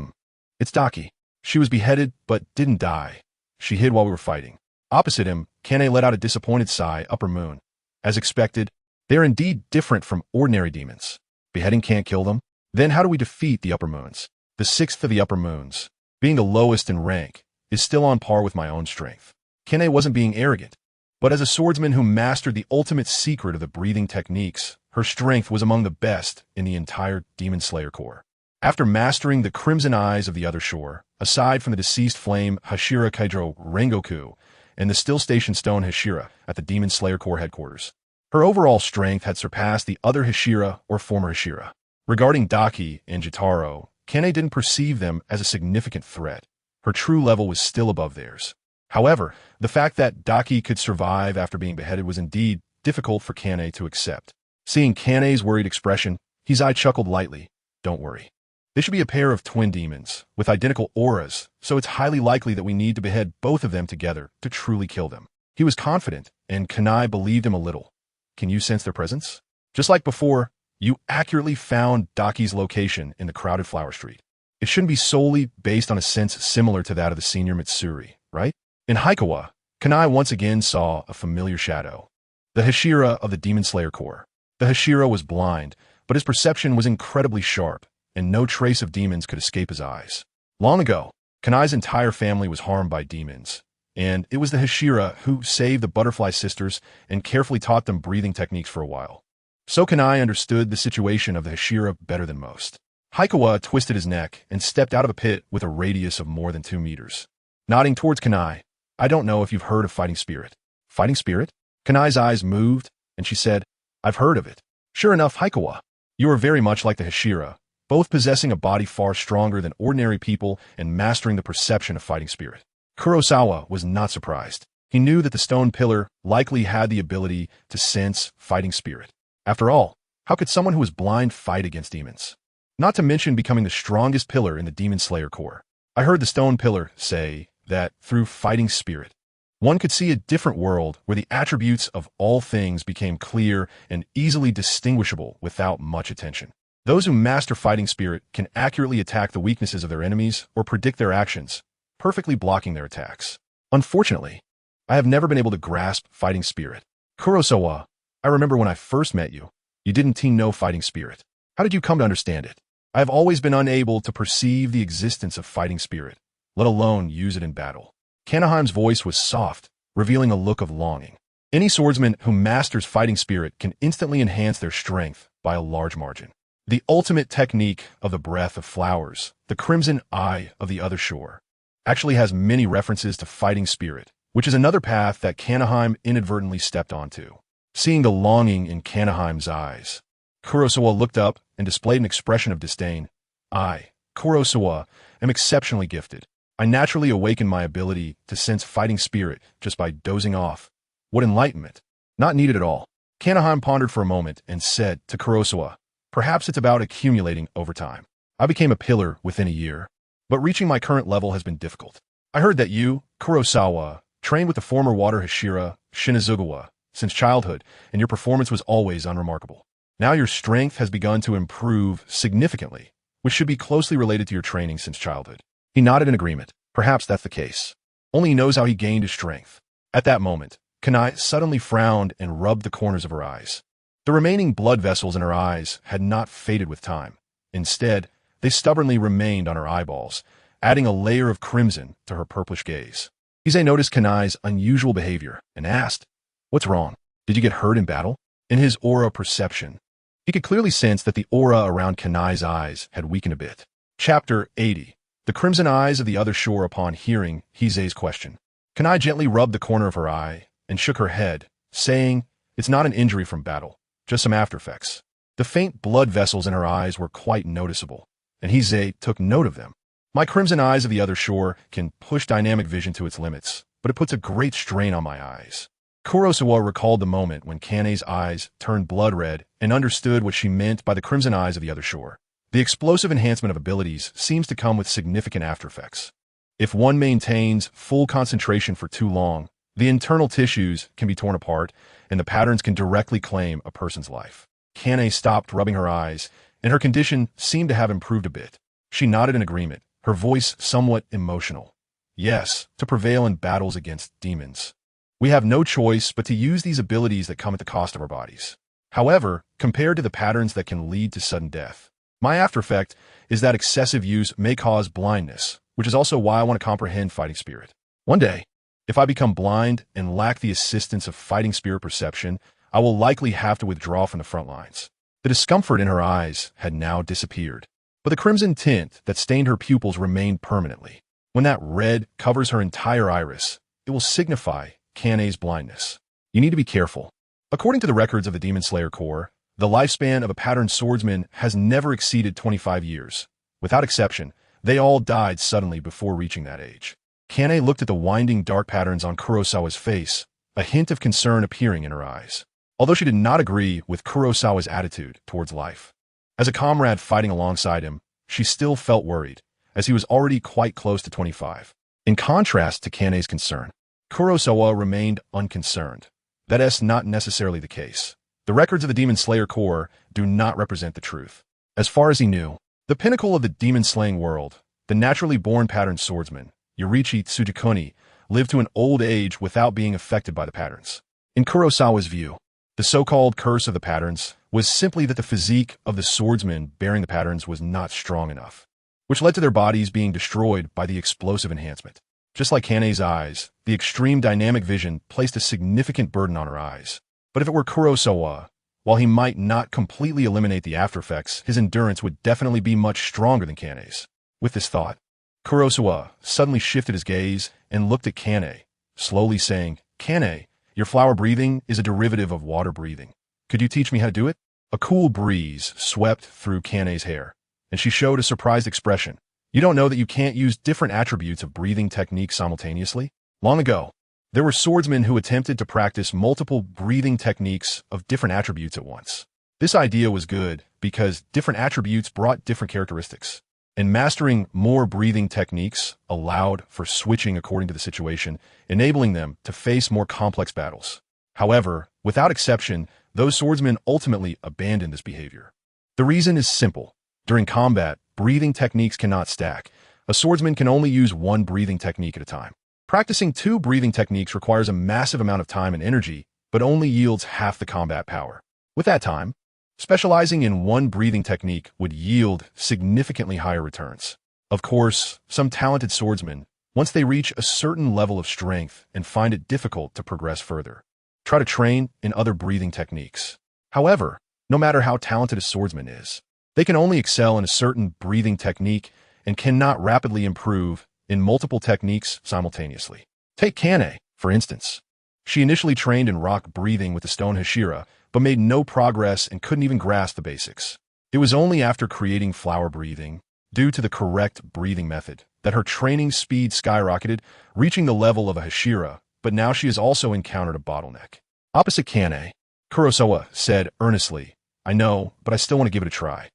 "It's Daki. She was beheaded but didn't die. She hid while we were fighting." Opposite him, Kane let out a disappointed sigh. Upper Moon. As expected, they are indeed different from ordinary demons. Beheading can't kill them. Then how do we defeat the Upper Moons? The sixth of the Upper Moons, being the lowest in rank, is still on par with my own strength. Kane wasn't being arrogant, but as a swordsman who mastered the ultimate secret of the breathing techniques, her strength was among the best in the entire Demon Slayer Corps. After mastering the crimson eyes of the other shore, aside from the deceased flame Hashira Kaidro Rengoku and the still station stone Hashira at the Demon Slayer Corps headquarters, her overall strength had surpassed the other Hashira or former Hashira. Regarding Daki and Jitaro, Kane didn't perceive them as a significant threat. Her true level was still above theirs. However, the fact that Daki could survive after being beheaded was indeed difficult for Kane to accept. Seeing Kane's worried expression, Heisei chuckled lightly. "Don't worry. They should be a pair of twin demons, with identical auras, so it's highly likely that we need to behead both of them together to truly kill them." He was confident, and Kanai believed him a little. "Can you sense their presence? Just like before, you accurately found Daki's location in the crowded flower street. It shouldn't be solely based on a sense similar to that of the senior Mitsuri, right?" In Haikawa, Kanai once again saw a familiar shadow. The Hashira of the Demon Slayer Corps. The Hashira was blind, but his perception was incredibly sharp, and no trace of demons could escape his eyes. Long ago, Kanai's entire family was harmed by demons, and it was the Hashira who saved the Butterfly Sisters and carefully taught them breathing techniques for a while. So Kanai understood the situation of the Hashira better than most. Haikawa twisted his neck and stepped out of a pit with a radius of more than 2 meters. Nodding towards Kanai, "I don't know if you've heard of Fighting Spirit." "Fighting Spirit?" Kanai's eyes moved, and she said, "I've heard of it." "Sure enough, Haikawa. You are very much like the Hashira, both possessing a body far stronger than ordinary people and mastering the perception of Fighting Spirit." Kurosawa was not surprised. He knew that the stone pillar likely had the ability to sense Fighting Spirit. After all, how could someone who was blind fight against demons? Not to mention becoming the strongest pillar in the Demon Slayer Corps. "I heard the stone pillar say that through Fighting Spirit, one could see a different world where the attributes of all things became clear and easily distinguishable without much attention. Those who master Fighting Spirit can accurately attack the weaknesses of their enemies or predict their actions, perfectly blocking their attacks. Unfortunately, I have never been able to grasp Fighting Spirit. Kurosawa, I remember when I first met you, you didn't know Fighting Spirit. How did you come to understand it? I have always been unable to perceive the existence of Fighting Spirit, let alone use it in battle." Kanaheim's voice was soft, revealing a look of longing. Any swordsman who masters Fighting Spirit can instantly enhance their strength by a large margin. The ultimate technique of the breath of flowers, the crimson eye of the other shore, actually has many references to Fighting Spirit, which is another path that Kanaheim inadvertently stepped onto. Seeing the longing in Kanaheim's eyes, Kurosawa looked up and displayed an expression of disdain. "I, Kurosawa, am exceptionally gifted. I naturally awakened my ability to sense Fighting Spirit just by dozing off. What enlightenment? Not needed at all." Kanaheim pondered for a moment and said to Kurosawa, "Perhaps it's about accumulating over time. I became a pillar within a year, but reaching my current level has been difficult. I heard that you, Kurosawa, trained with the former water Hashira, Shinazugawa, since childhood, and your performance was always unremarkable. Now your strength has begun to improve significantly, which should be closely related to your training since childhood." He nodded in agreement. Perhaps that's the case. Only he knows how he gained his strength. At that moment, Kanai suddenly frowned and rubbed the corners of her eyes. The remaining blood vessels in her eyes had not faded with time. Instead, they stubbornly remained on her eyeballs, adding a layer of crimson to her purplish gaze. Heisei noticed Kanai's unusual behavior and asked, "What's wrong? Did you get hurt in battle?" In his aura perception, he could clearly sense that the aura around Kanai's eyes had weakened a bit. Chapter 80. The crimson eyes of the other shore upon hearing Heisei's question. Kanai gently rubbed the corner of her eye and shook her head, saying, "It's not an injury from battle, just some after effects." The faint blood vessels in her eyes were quite noticeable, and Heisei took note of them. My crimson eyes of the other shore can push dynamic vision to its limits, but it puts a great strain on my eyes. Kurosawa recalled the moment when Kanei's eyes turned blood red and understood what she meant by the crimson eyes of the other shore. The explosive enhancement of abilities seems to come with significant after effects. If one maintains full concentration for too long, the internal tissues can be torn apart, and the patterns can directly claim a person's life. Kanei stopped rubbing her eyes, and her condition seemed to have improved a bit. She nodded in agreement, her voice somewhat emotional. "Yes, to prevail in battles against demons. We have no choice but to use these abilities that come at the cost of our bodies. However, compared to the patterns that can lead to sudden death, my after effect is that excessive use may cause blindness, which is also why I want to comprehend fighting spirit. One day, if I become blind and lack the assistance of fighting spirit perception, I will likely have to withdraw from the front lines." The discomfort in her eyes had now disappeared, but the crimson tint that stained her pupils remained permanently. When that red covers her entire iris, it will signify Kanei's blindness. You need to be careful. According to the records of the Demon Slayer Corps, the lifespan of a patterned swordsman has never exceeded 25 years. Without exception, they all died suddenly before reaching that age. Kanei looked at the winding dark patterns on Kurosawa's face, a hint of concern appearing in her eyes. Although she did not agree with Kurosawa's attitude towards life. As a comrade fighting alongside him, she still felt worried, as he was already quite close to 25. In contrast to Kanei's concern, Kurosawa remained unconcerned. That is not necessarily the case. The records of the Demon Slayer Corps do not represent the truth. As far as he knew, the pinnacle of the demon-slaying world, the naturally born patterned swordsman, Yoriichi Tsujikuni, lived to an old age without being affected by the patterns. In Kurosawa's view, the so-called curse of the patterns was simply that the physique of the swordsman bearing the patterns was not strong enough, which led to their bodies being destroyed by the explosive enhancement. Just like Kanei's eyes, the extreme dynamic vision placed a significant burden on her eyes. But if it were Kurosawa, while he might not completely eliminate the after effects, his endurance would definitely be much stronger than Kanei's. With this thought, Kurosawa suddenly shifted his gaze and looked at Kanei, slowly saying, "Kanei, your flower breathing is a derivative of water breathing. Could you teach me how to do it?" A cool breeze swept through Kanei's hair, and she showed a surprised expression. "You don't know that you can't use different attributes of breathing techniques simultaneously?" Long ago, there were swordsmen who attempted to practice multiple breathing techniques of different attributes at once. This idea was good because different attributes brought different characteristics, and mastering more breathing techniques allowed for switching according to the situation, enabling them to face more complex battles. However, without exception, those swordsmen ultimately abandoned this behavior. The reason is simple. During combat, breathing techniques cannot stack. A swordsman can only use one breathing technique at a time. Practicing two breathing techniques requires a massive amount of time and energy, but only yields half the combat power. With that time, specializing in one breathing technique would yield significantly higher returns. Of course, some talented swordsmen, once they reach a certain level of strength and find it difficult to progress further, try to train in other breathing techniques. However, no matter how talented a swordsman is, they can only excel in a certain breathing technique and cannot rapidly improve in multiple techniques simultaneously. Take Kanei, for instance. She initially trained in rock breathing with the stone Hashira, but made no progress and couldn't even grasp the basics. It was only after creating flower breathing, due to the correct breathing method, that her training speed skyrocketed, reaching the level of a Hashira, but now she has also encountered a bottleneck. Opposite Kanei, Kurosawa said earnestly, "I know, but I still want to give it a try.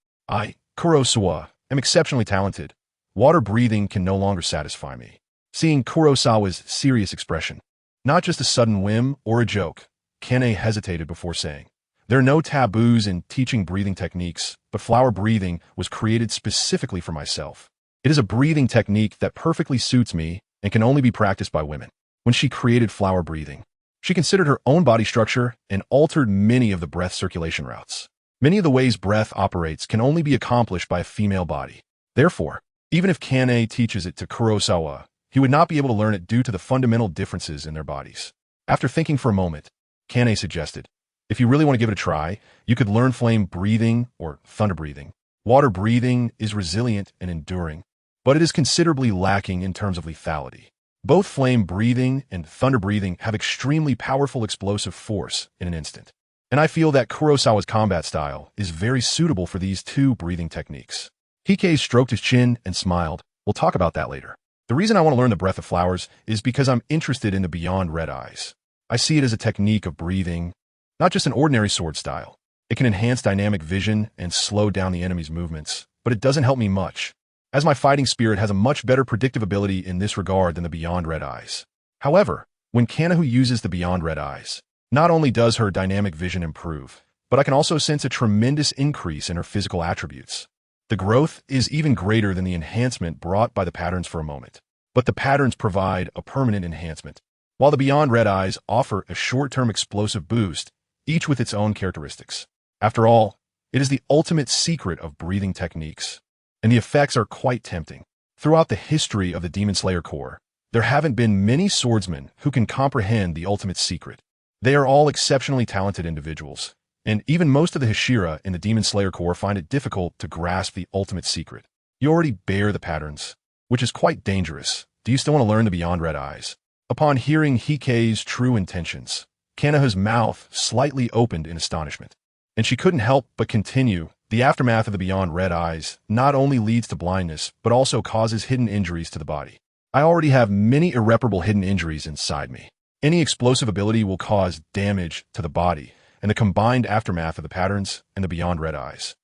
Kurosawa, am exceptionally talented. Water breathing can no longer satisfy me." Seeing Kurosawa's serious expression, not just a sudden whim or a joke, Kanei hesitated before saying, "There are no taboos in teaching breathing techniques, but flower breathing was created specifically for myself. It is a breathing technique that perfectly suits me and can only be practiced by women." When she created flower breathing, she considered her own body structure and altered many of the breath circulation routes. Many of the ways breath operates can only be accomplished by a female body. Therefore, even if Kanei teaches it to Kurosawa, he would not be able to learn it due to the fundamental differences in their bodies. After thinking for a moment, Kanei suggested, "If you really want to give it a try, you could learn flame breathing or thunder breathing. Water breathing is resilient and enduring, but it is considerably lacking in terms of lethality. Both flame breathing and thunder breathing have extremely powerful explosive force in an instant. And I feel that Kurosawa's combat style is very suitable for these two breathing techniques. Heisei stroked his chin and smiled. We'll talk about that later. The reason I want to learn the breath of flowers is because I'm interested in the beyond red eyes. I see it as a technique of breathing, not just an ordinary sword style. It can enhance dynamic vision and slow down the enemy's movements, but it doesn't help me much, as my fighting spirit has a much better predictive ability in this regard than the beyond red eyes. However, when Kanahu uses the beyond red eyes, not only does her dynamic vision improve, but I can also sense a tremendous increase in her physical attributes. The growth is even greater than the enhancement brought by the patterns for a moment, but the patterns provide a permanent enhancement, while the beyond red eyes offer a short-term explosive boost, each with its own characteristics. After all, it is the ultimate secret of breathing techniques, and the effects are quite tempting. Throughout the history of the Demon Slayer Corps, there haven't been many swordsmen who can comprehend the ultimate secret. They are all exceptionally talented individuals, and even most of the Hashira in the Demon Slayer Corps find it difficult to grasp the ultimate secret. You already bear the patterns, which is quite dangerous. Do you still want to learn the beyond red eyes? Upon hearing Heisei's true intentions, Kanahu's mouth slightly opened in astonishment, and she couldn't help but continue. The aftermath of the beyond red eyes not only leads to blindness, but also causes hidden injuries to the body. I already have many irreparable hidden injuries inside me. Any explosive ability will cause damage to the body, and the combined aftermath of the patterns and the beyond red eyes.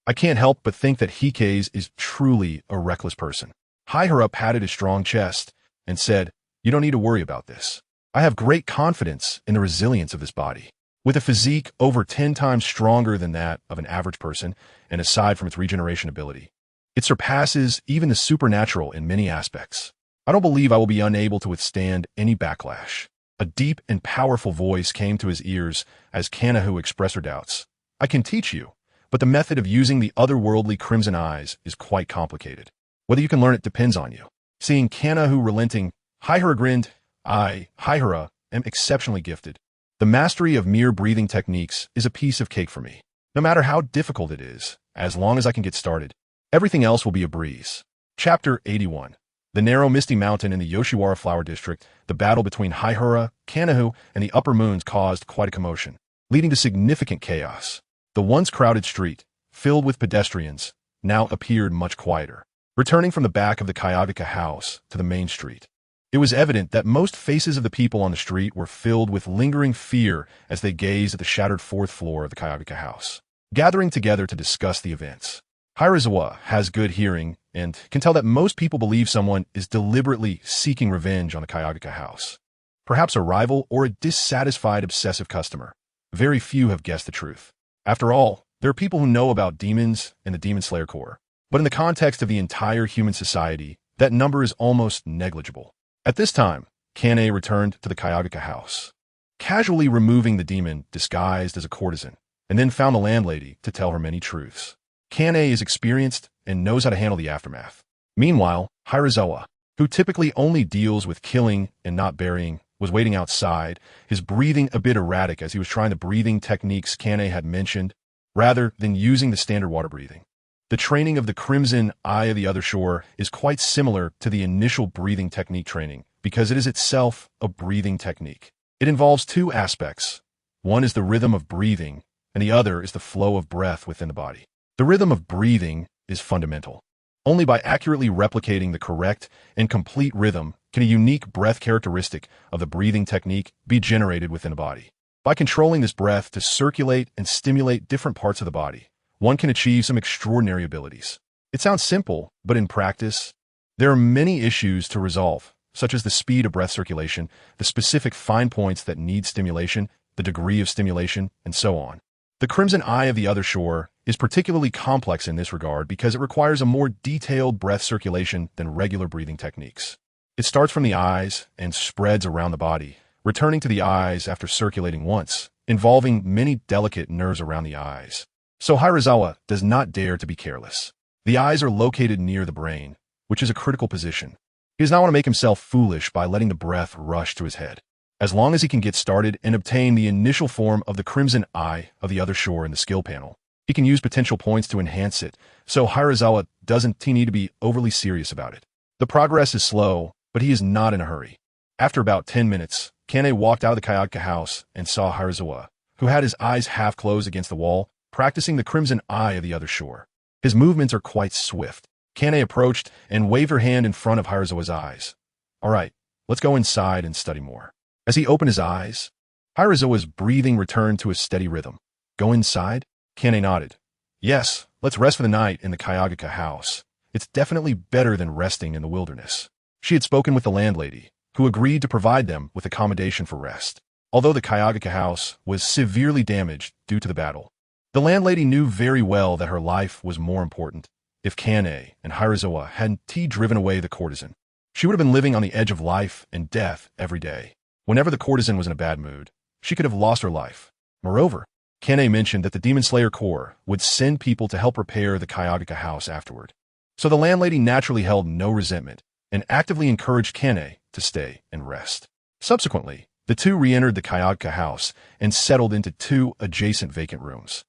I can't help but think that Heisei is truly a reckless person. Haihara patted his strong chest and said, "You don't need to worry about this. I have great confidence in the resilience of this body. With a physique over 10 times stronger than that of an average person, and aside from its regeneration ability, it surpasses even the supernatural in many aspects. I don't believe I will be unable to withstand any backlash." A deep and powerful voice came to his ears as Kanahu expressed her doubts. "I can teach you, but the method of using the otherworldly crimson eyes is quite complicated. Whether you can learn it depends on you." Seeing Kanahu relenting, Haihara grinned. "I, Haihara, am exceptionally gifted. The mastery of mere breathing techniques is a piece of cake for me. No matter how difficult it is, as long as I can get started, everything else will be a breeze." Chapter 81. The narrow misty mountain in the Yoshiwara Flower District, the battle between Haihara, Kanahu, and the upper moons caused quite a commotion, leading to significant chaos. The once crowded street, filled with pedestrians, now appeared much quieter. Returning from the back of the Kayagaka house to the main street, it was evident that most faces of the people on the street were filled with lingering fear as they gazed at the shattered fourth floor of the Kayagaka house, gathering together to discuss the events. Hirazawa has good hearing and can tell that most people believe someone is deliberately seeking revenge on the Kayagaka house. Perhaps a rival or a dissatisfied obsessive customer. Very few have guessed the truth. After all, there are people who know about demons and the Demon Slayer Corps, but in the context of the entire human society, that number is almost negligible. At this time, Kane returned to the Kayagaka house, casually removing the demon disguised as a courtesan, and then found the landlady to tell her many truths. Kane is experienced and knows how to handle the aftermath. Meanwhile, Hirazawa, who typically only deals with killing and not burying, was waiting outside, his breathing a bit erratic as he was trying the breathing techniques Kane had mentioned, rather than using the standard water breathing. The training of the Crimson Eye of the Other Shore is quite similar to the initial breathing technique training because it is itself a breathing technique. It involves two aspects. One is the rhythm of breathing, and the other is the flow of breath within the body. The rhythm of breathing is fundamental. Only by accurately replicating the correct and complete rhythm can a unique breath characteristic of the breathing technique be generated within a body. By controlling this breath to circulate and stimulate different parts of the body, one can achieve some extraordinary abilities. It sounds simple, but in practice, there are many issues to resolve, such as the speed of breath circulation, the specific fine points that need stimulation, the degree of stimulation, and so on. The Crimson Eye of the Other Shore is particularly complex in this regard because it requires a more detailed breath circulation than regular breathing techniques. It starts from the eyes and spreads around the body, returning to the eyes after circulating once, involving many delicate nerves around the eyes. So Hirazawa does not dare to be careless. The eyes are located near the brain, which is a critical position. He does not want to make himself foolish by letting the breath rush to his head. As long as he can get started and obtain the initial form of the Crimson Eye of the Other Shore in the skill panel, he can use potential points to enhance it, so Hirazawa doesn't need to be overly serious about it. The progress is slow, but he is not in a hurry. After about 10 minutes, Kane walked out of the Kayaka house and saw Hirazawa, who had his eyes half closed against the wall, practicing the crimson eye of the other Shuer. His movements are quite swift. Kane approached and waved her hand in front of Hirazawa's eyes. All right, let's go inside and study more. As he opened his eyes, Hirazawa's breathing returned to a steady rhythm. Go inside? Kane nodded. Yes, let's rest for the night in the Kayagaka house. It's definitely better than resting in the wilderness. She had spoken with the landlady, who agreed to provide them with accommodation for rest. Although the Kayagaka house was severely damaged due to the battle, the landlady knew very well that her life was more important. If Kane and Hirazawa hadn't driven away the courtesan, she would have been living on the edge of life and death every day. Whenever the courtesan was in a bad mood, she could have lost her life. Moreover, Kane mentioned that the Demon Slayer Corps would send people to help repair the Kayagaka house afterward. So the landlady naturally held no resentment and actively encouraged Kane to stay and rest. Subsequently, the two re-entered the Kayagaka house and settled into two adjacent vacant rooms.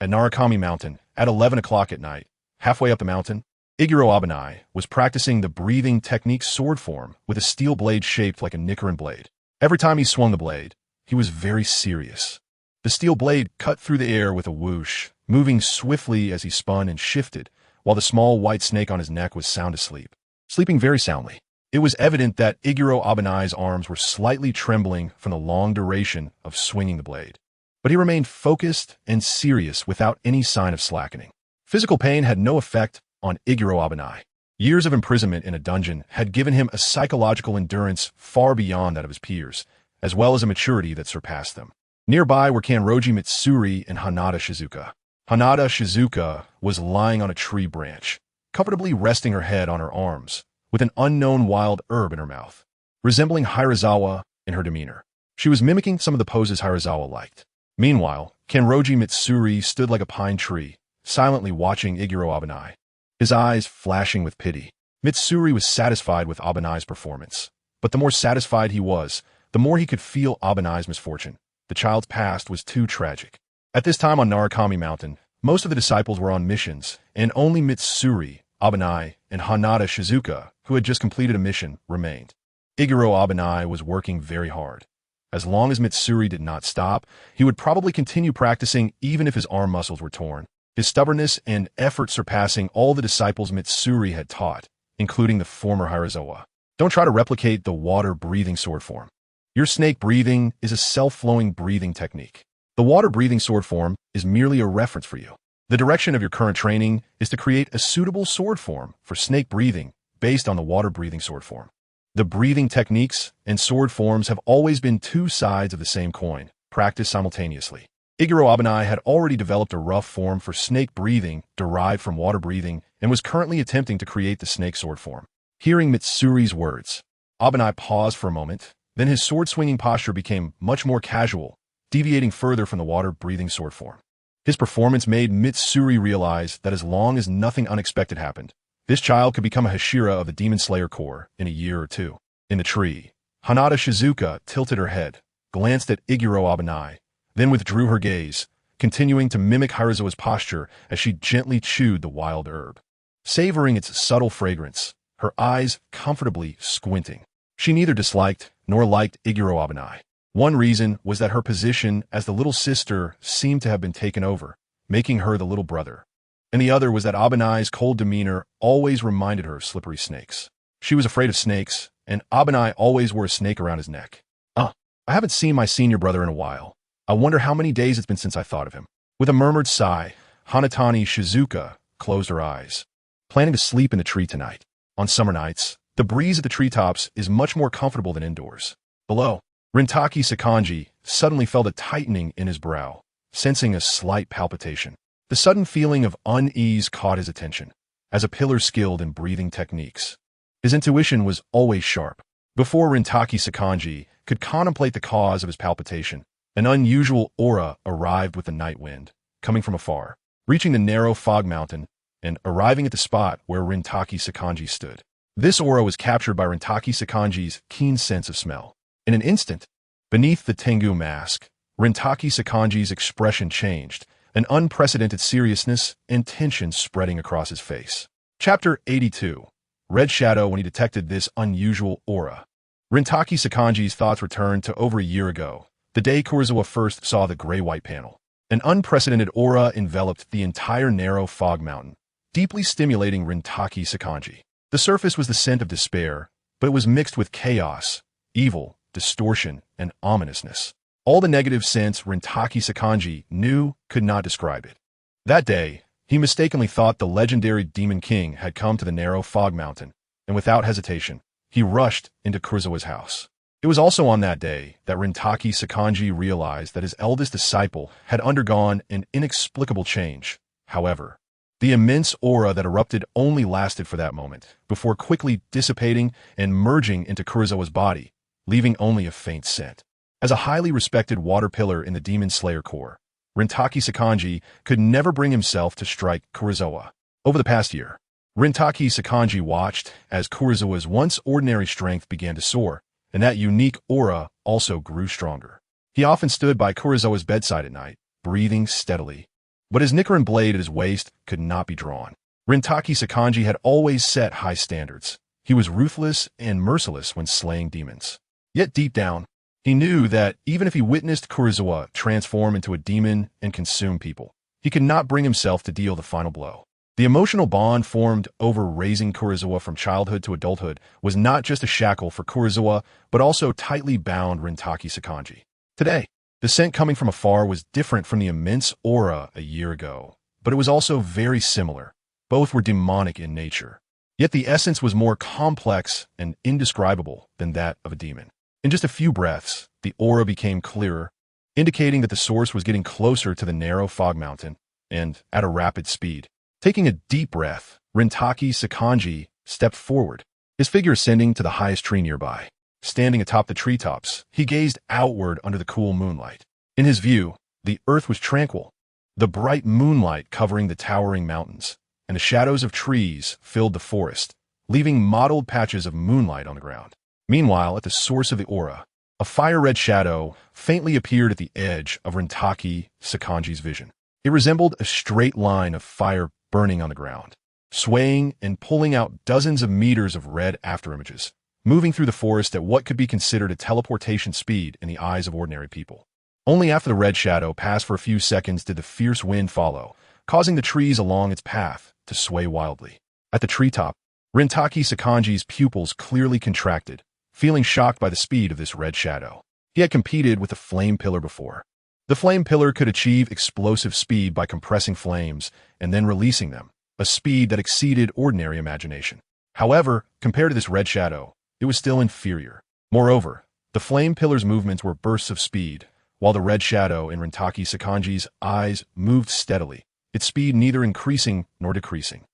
At Narukami Mountain, at 11 o'clock at night, halfway up the mountain, Iguro Abanai was practicing the breathing technique sword form with a steel blade shaped like a Nicaran blade. Every time he swung the blade, he was very serious. The steel blade cut through the air with a whoosh, moving swiftly as he spun and shifted, while the small white snake on his neck was sound asleep, sleeping very soundly. It was evident that Iguro Abanai's arms were slightly trembling from the long duration of swinging the blade. But he remained focused and serious without any sign of slackening. Physical pain had no effect on Iguro Abanai. Years of imprisonment in a dungeon had given him a psychological endurance far beyond that of his peers, as well as a maturity that surpassed them. Nearby were Kanroji Mitsuri and Hanada Shizuka. Hanada Shizuka was lying on a tree branch, comfortably resting her head on her arms, with an unknown wild herb in her mouth, resembling Hirazawa in her demeanor. She was mimicking some of the poses Hirazawa liked. Meanwhile, Kanroji Mitsuri stood like a pine tree, silently watching Iguro Abanai, his eyes flashing with pity. Mitsuri was satisfied with Abanai's performance, but the more satisfied he was, the more he could feel Abanai's misfortune. The child's past was too tragic. At this time on Narukami Mountain, most of the disciples were on missions, and only Mitsuri, Abanai, and Hanada Shizuka, who had just completed a mission, remained. Iguro Abanai was working very hard. As long as Mitsuri did not stop, he would probably continue practicing even if his arm muscles were torn, his stubbornness and effort surpassing all the disciples Mitsuri had taught, including the former Hirazawa. Don't try to replicate the water-breathing sword form. Your snake breathing is a self-flowing breathing technique. The water-breathing sword form is merely a reference for you. The direction of your current training is to create a suitable sword form for snake breathing based on the water-breathing sword form. The breathing techniques and sword forms have always been two sides of the same coin, practiced simultaneously. Iguro Abanai had already developed a rough form for snake breathing derived from water breathing and was currently attempting to create the snake sword form. Hearing Mitsuri's words, Abanai paused for a moment, then his sword-swinging posture became much more casual, deviating further from the water-breathing sword form. His performance made Mitsuri realize that as long as nothing unexpected happened, this child could become a Hashira of the Demon Slayer Corps in a year or two. In the tree, Hanada Shizuka tilted her head, glanced at Iguro Abanai, then withdrew her gaze, continuing to mimic Hirazawa's posture as she gently chewed the wild herb. Savoring its subtle fragrance, her eyes comfortably squinting. She neither disliked nor liked Iguro Abanai. One reason was that her position as the little sister seemed to have been taken over, making her the little brother. And the other was that Abanai's cold demeanor always reminded her of slippery snakes. She was afraid of snakes, and Abanai always wore a snake around his neck. I haven't seen my senior brother in a while. I wonder how many days it's been since I thought of him. With a murmured sigh, Hanatani Shizuka closed her eyes, planning to sleep in the tree tonight. On summer nights, the breeze at the treetops is much more comfortable than indoors. Below, Rintaki Sakanji suddenly felt a tightening in his brow, sensing a slight palpitation. The sudden feeling of unease caught his attention. As a pillar skilled in breathing techniques, his intuition was always sharp. Before Rintaki Sakanji could contemplate the cause of his palpitation, an unusual aura arrived with the night wind, coming from afar, reaching the narrow fog mountain and arriving at the spot where Rintaki Sakanji stood. This aura was captured by Rintaki Sakanji's keen sense of smell. In an instant, beneath the Tengu mask, Rintaki Sakanji's expression changed, an unprecedented seriousness and tension spreading across his face. Chapter 82. red shadow when he detected this unusual aura. Rintaki Sakanji's thoughts returned to over a year ago, the day Kurosawa first saw the gray-white panel. An unprecedented aura enveloped the entire narrow fog mountain, deeply stimulating Rintaki Sakanji. The surface was the scent of despair, but it was mixed with chaos, evil, distortion, and ominousness. All the negative scents Rintaki Sakanji knew could not describe it. That day, he mistakenly thought the legendary Demon King had come to the narrow fog mountain, and without hesitation, he rushed into Kurosawa's house. It was also on that day that Rintaki Sakanji realized that his eldest disciple had undergone an inexplicable change. However, the immense aura that erupted only lasted for that moment, before quickly dissipating and merging into Kurosawa's body, leaving only a faint scent. As a highly respected water pillar in the Demon Slayer Corps, Rintaki Sakanji could never bring himself to strike Kurosawa. Over the past year, Rintaki Sakanji watched as Kurosawa's once ordinary strength began to soar, and that unique aura also grew stronger. He often stood by Kurosawa's bedside at night, breathing steadily. But his Nichiren blade at his waist could not be drawn. Rintaki Sakanji had always set high standards. He was ruthless and merciless when slaying demons. Yet deep down, he knew that even if he witnessed Kurosawa transform into a demon and consume people, he could not bring himself to deal the final blow. The emotional bond formed over raising Kurosawa from childhood to adulthood was not just a shackle for Kurosawa, but also tightly bound Rintaki Sakanji. Today, the scent coming from afar was different from the immense aura a year ago, but it was also very similar. Both were demonic in nature. Yet the essence was more complex and indescribable than that of a demon. In just a few breaths, the aura became clearer, indicating that the source was getting closer to the narrow fog mountain, and at a rapid speed. Taking a deep breath, Rintaki Sakanji stepped forward, his figure ascending to the highest tree nearby. Standing atop the treetops, he gazed outward under the cool moonlight. In his view, the earth was tranquil, the bright moonlight covering the towering mountains, and the shadows of trees filled the forest, leaving mottled patches of moonlight on the ground. Meanwhile, at the source of the aura, a fire-red shadow faintly appeared at the edge of Rintaki Sakanji's vision. It resembled a straight line of fire burning on the ground, swaying and pulling out dozens of meters of red afterimages, moving through the forest at what could be considered a teleportation speed in the eyes of ordinary people. Only after the red shadow passed for a few seconds did the fierce wind follow, causing the trees along its path to sway wildly. At the treetop, Rintaki Sakanji's pupils clearly contracted, feeling shocked by the speed of this red shadow. He had competed with the flame pillar before. The flame pillar could achieve explosive speed by compressing flames and then releasing them, a speed that exceeded ordinary imagination. However, compared to this red shadow, it was still inferior. Moreover, the flame pillar's movements were bursts of speed, while the red shadow in Rintaki Sakanji's eyes moved steadily, its speed neither increasing nor decreasing.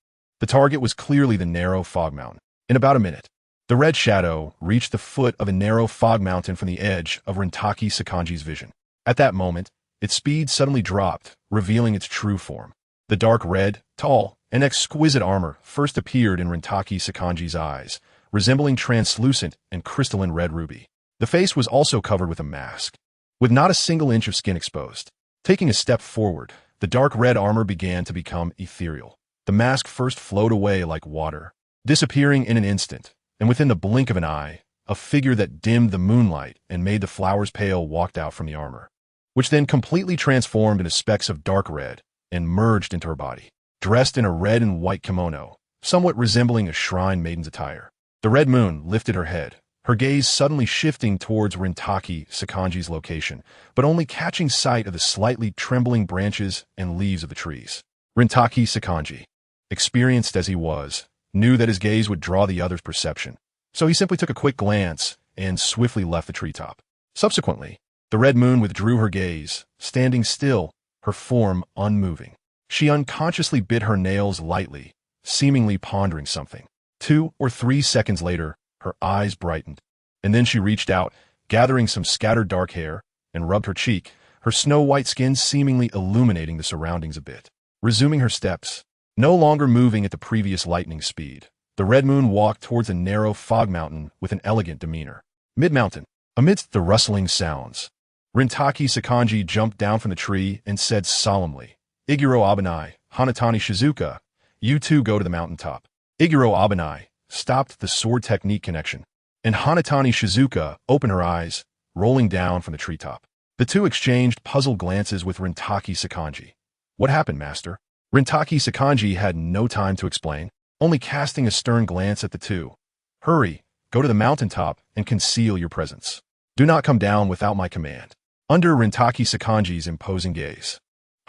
The target was clearly the narrow fog mountain. In about a minute, the red shadow reached the foot of a narrow fog mountain from the edge of Rintaki Sakanji's vision. At that moment, its speed suddenly dropped, revealing its true form. The dark red, tall, and exquisite armor first appeared in Rintaki Sakanji's eyes, resembling translucent and crystalline red ruby. The face was also covered with a mask, with not a single inch of skin exposed. Taking a step forward, the dark red armor began to become ethereal. The mask first flowed away like water, disappearing in an instant, and within the blink of an eye, a figure that dimmed the moonlight and made the flowers pale walked out from the armor, which then completely transformed into specks of dark red and merged into her body. Dressed in a red and white kimono, somewhat resembling a shrine maiden's attire, the red moon lifted her head, her gaze suddenly shifting towards Rintaki Sakanji's location, but only catching sight of the slightly trembling branches and leaves of the trees. Rintaki Sakanji, experienced as he was, knew that his gaze would draw the other's perception, so he simply took a quick glance and swiftly left the treetop. Subsequently, the red moon withdrew her gaze, standing still, her form unmoving. She unconsciously bit her nails lightly, seemingly pondering something. 2 or 3 seconds later, her eyes brightened, and then she reached out, gathering some scattered dark hair, and rubbed her cheek, her snow-white skin seemingly illuminating the surroundings a bit. Resuming her steps, no longer moving at the previous lightning speed, the red moon walked towards a narrow fog mountain with an elegant demeanor. Mid-mountain, amidst the rustling sounds, Rintaki Sakanji jumped down from the tree and said solemnly, "Iguro Abanai, Hanatani Shizuka, you two go to the mountaintop." Iguro Abanai, stopped the sword technique connection, and Hanatani Shizuka opened her eyes, rolling down from the treetop. The two exchanged puzzled glances with Rintaki Sakanji. What happened, master? Rintaki Sakanji had no time to explain, only casting a stern glance at the two. Hurry, go to the mountaintop and conceal your presence. Do not come down without my command. Under Rintaki Sakanji's imposing gaze,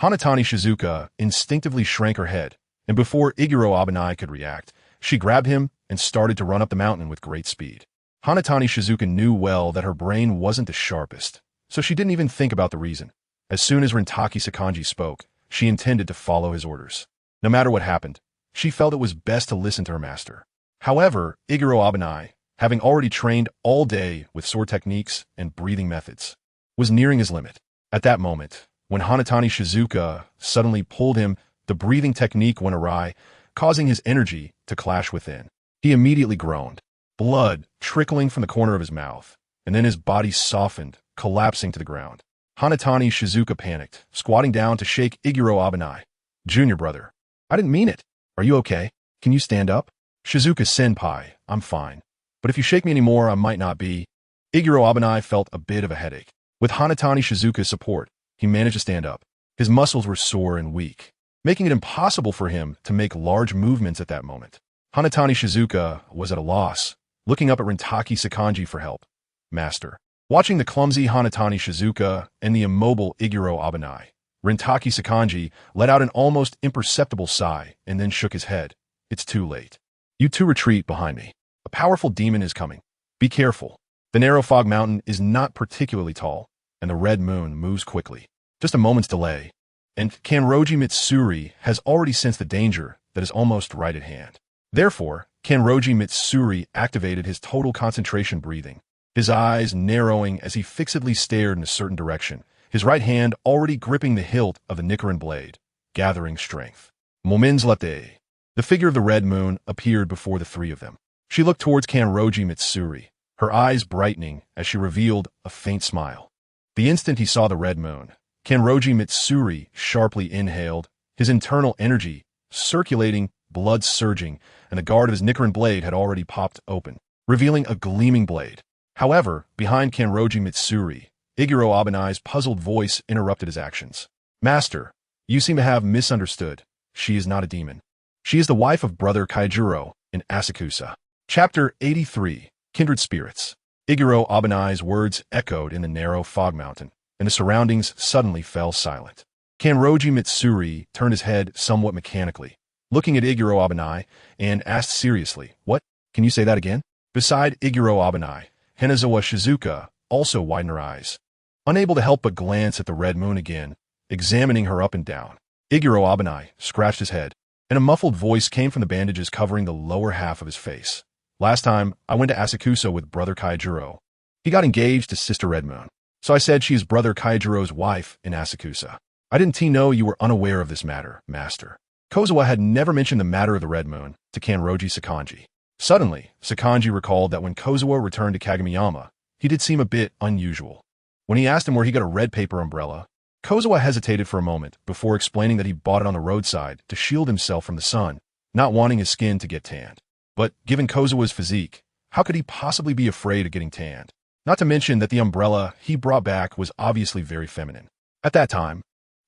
Hanatani Shizuka instinctively shrank her head, and before Iguro Abanai could react, she grabbed him and started to run up the mountain with great speed. Hanatani Shizuka knew well that her brain wasn't the sharpest, so she didn't even think about the reason. As soon as Rintaki Sakanji spoke, she intended to follow his orders. No matter what happened, she felt it was best to listen to her master. However, Iguro Abanai, having already trained all day with sword techniques and breathing methods, was nearing his limit. At that moment, when Hanatani Shizuka suddenly pulled him, the breathing technique went awry, causing his energy to clash within. He immediately groaned, blood trickling from the corner of his mouth, and then his body softened, collapsing to the ground. Hanatani Shizuka panicked, squatting down to shake Iguro Abanai. Junior brother, I didn't mean it. Are you okay? Can you stand up? Shizuka senpai, I'm fine. But if you shake me anymore, I might not be. Iguro Abanai felt a bit of a headache. With Hanatani Shizuka's support, he managed to stand up. His muscles were sore and weak, making it impossible for him to make large movements at that moment. Hanatani Shizuka was at a loss, looking up at Rintaki Sakanji for help. Master. Watching the clumsy Hanatani Shizuka and the immobile Iguro Abanai, Rintaki Sakanji let out an almost imperceptible sigh and then shook his head. It's too late. You two retreat behind me. A powerful demon is coming. Be careful. The narrow fog mountain is not particularly tall, and the red moon moves quickly. Just a moment's delay, and Kanroji Mitsuri has already sensed the danger that is almost right at hand. Therefore, Kanroji Mitsuri activated his total concentration breathing, his eyes narrowing as he fixedly stared in a certain direction, his right hand already gripping the hilt of the Nichiren blade, gathering strength. Moments later, the figure of the red moon appeared before the three of them. She looked towards Kanroji Mitsuri, her eyes brightening as she revealed a faint smile. The instant he saw the red moon, Kanroji Mitsuri sharply inhaled, his internal energy circulating, blood surging, and the guard of his Nichiren blade had already popped open, revealing a gleaming blade. However, behind Kanroji Mitsuri, Iguro Abanai's puzzled voice interrupted his actions. Master, you seem to have misunderstood. She is not a demon. She is the wife of brother Kaijuro in Asakusa. Chapter 83, Kindred Spirits. Iguro Abanai's words echoed in the narrow fog mountain, and the surroundings suddenly fell silent. Kanroji Mitsuri turned his head somewhat mechanically, looking at Iguro Abanai, and asked seriously, What? Can you say that again? Beside Iguro Abanai, Hanazawa Shizuka also widened her eyes, unable to help but glance at the red moon again, examining her up and down. Iguro Abanai scratched his head, and a muffled voice came from the bandages covering the lower half of his face. Last time, I went to Asakusa with brother Kaijuro. He got engaged to Sister Red Moon, so I said she is brother Kaijuro's wife in Asakusa. I didn't know you were unaware of this matter, master. Kozawa had never mentioned the matter of the red moon to Kanroji Sakanji. Suddenly, Sakanji recalled that when Kozawa returned to Kagamiyama, he did seem a bit unusual. When he asked him where he got a red paper umbrella, Kozawa hesitated for a moment before explaining that he bought it on the roadside to shield himself from the sun, not wanting his skin to get tanned. But given Kozawa's physique, how could he possibly be afraid of getting tanned? Not to mention that the umbrella he brought back was obviously very feminine. At that time,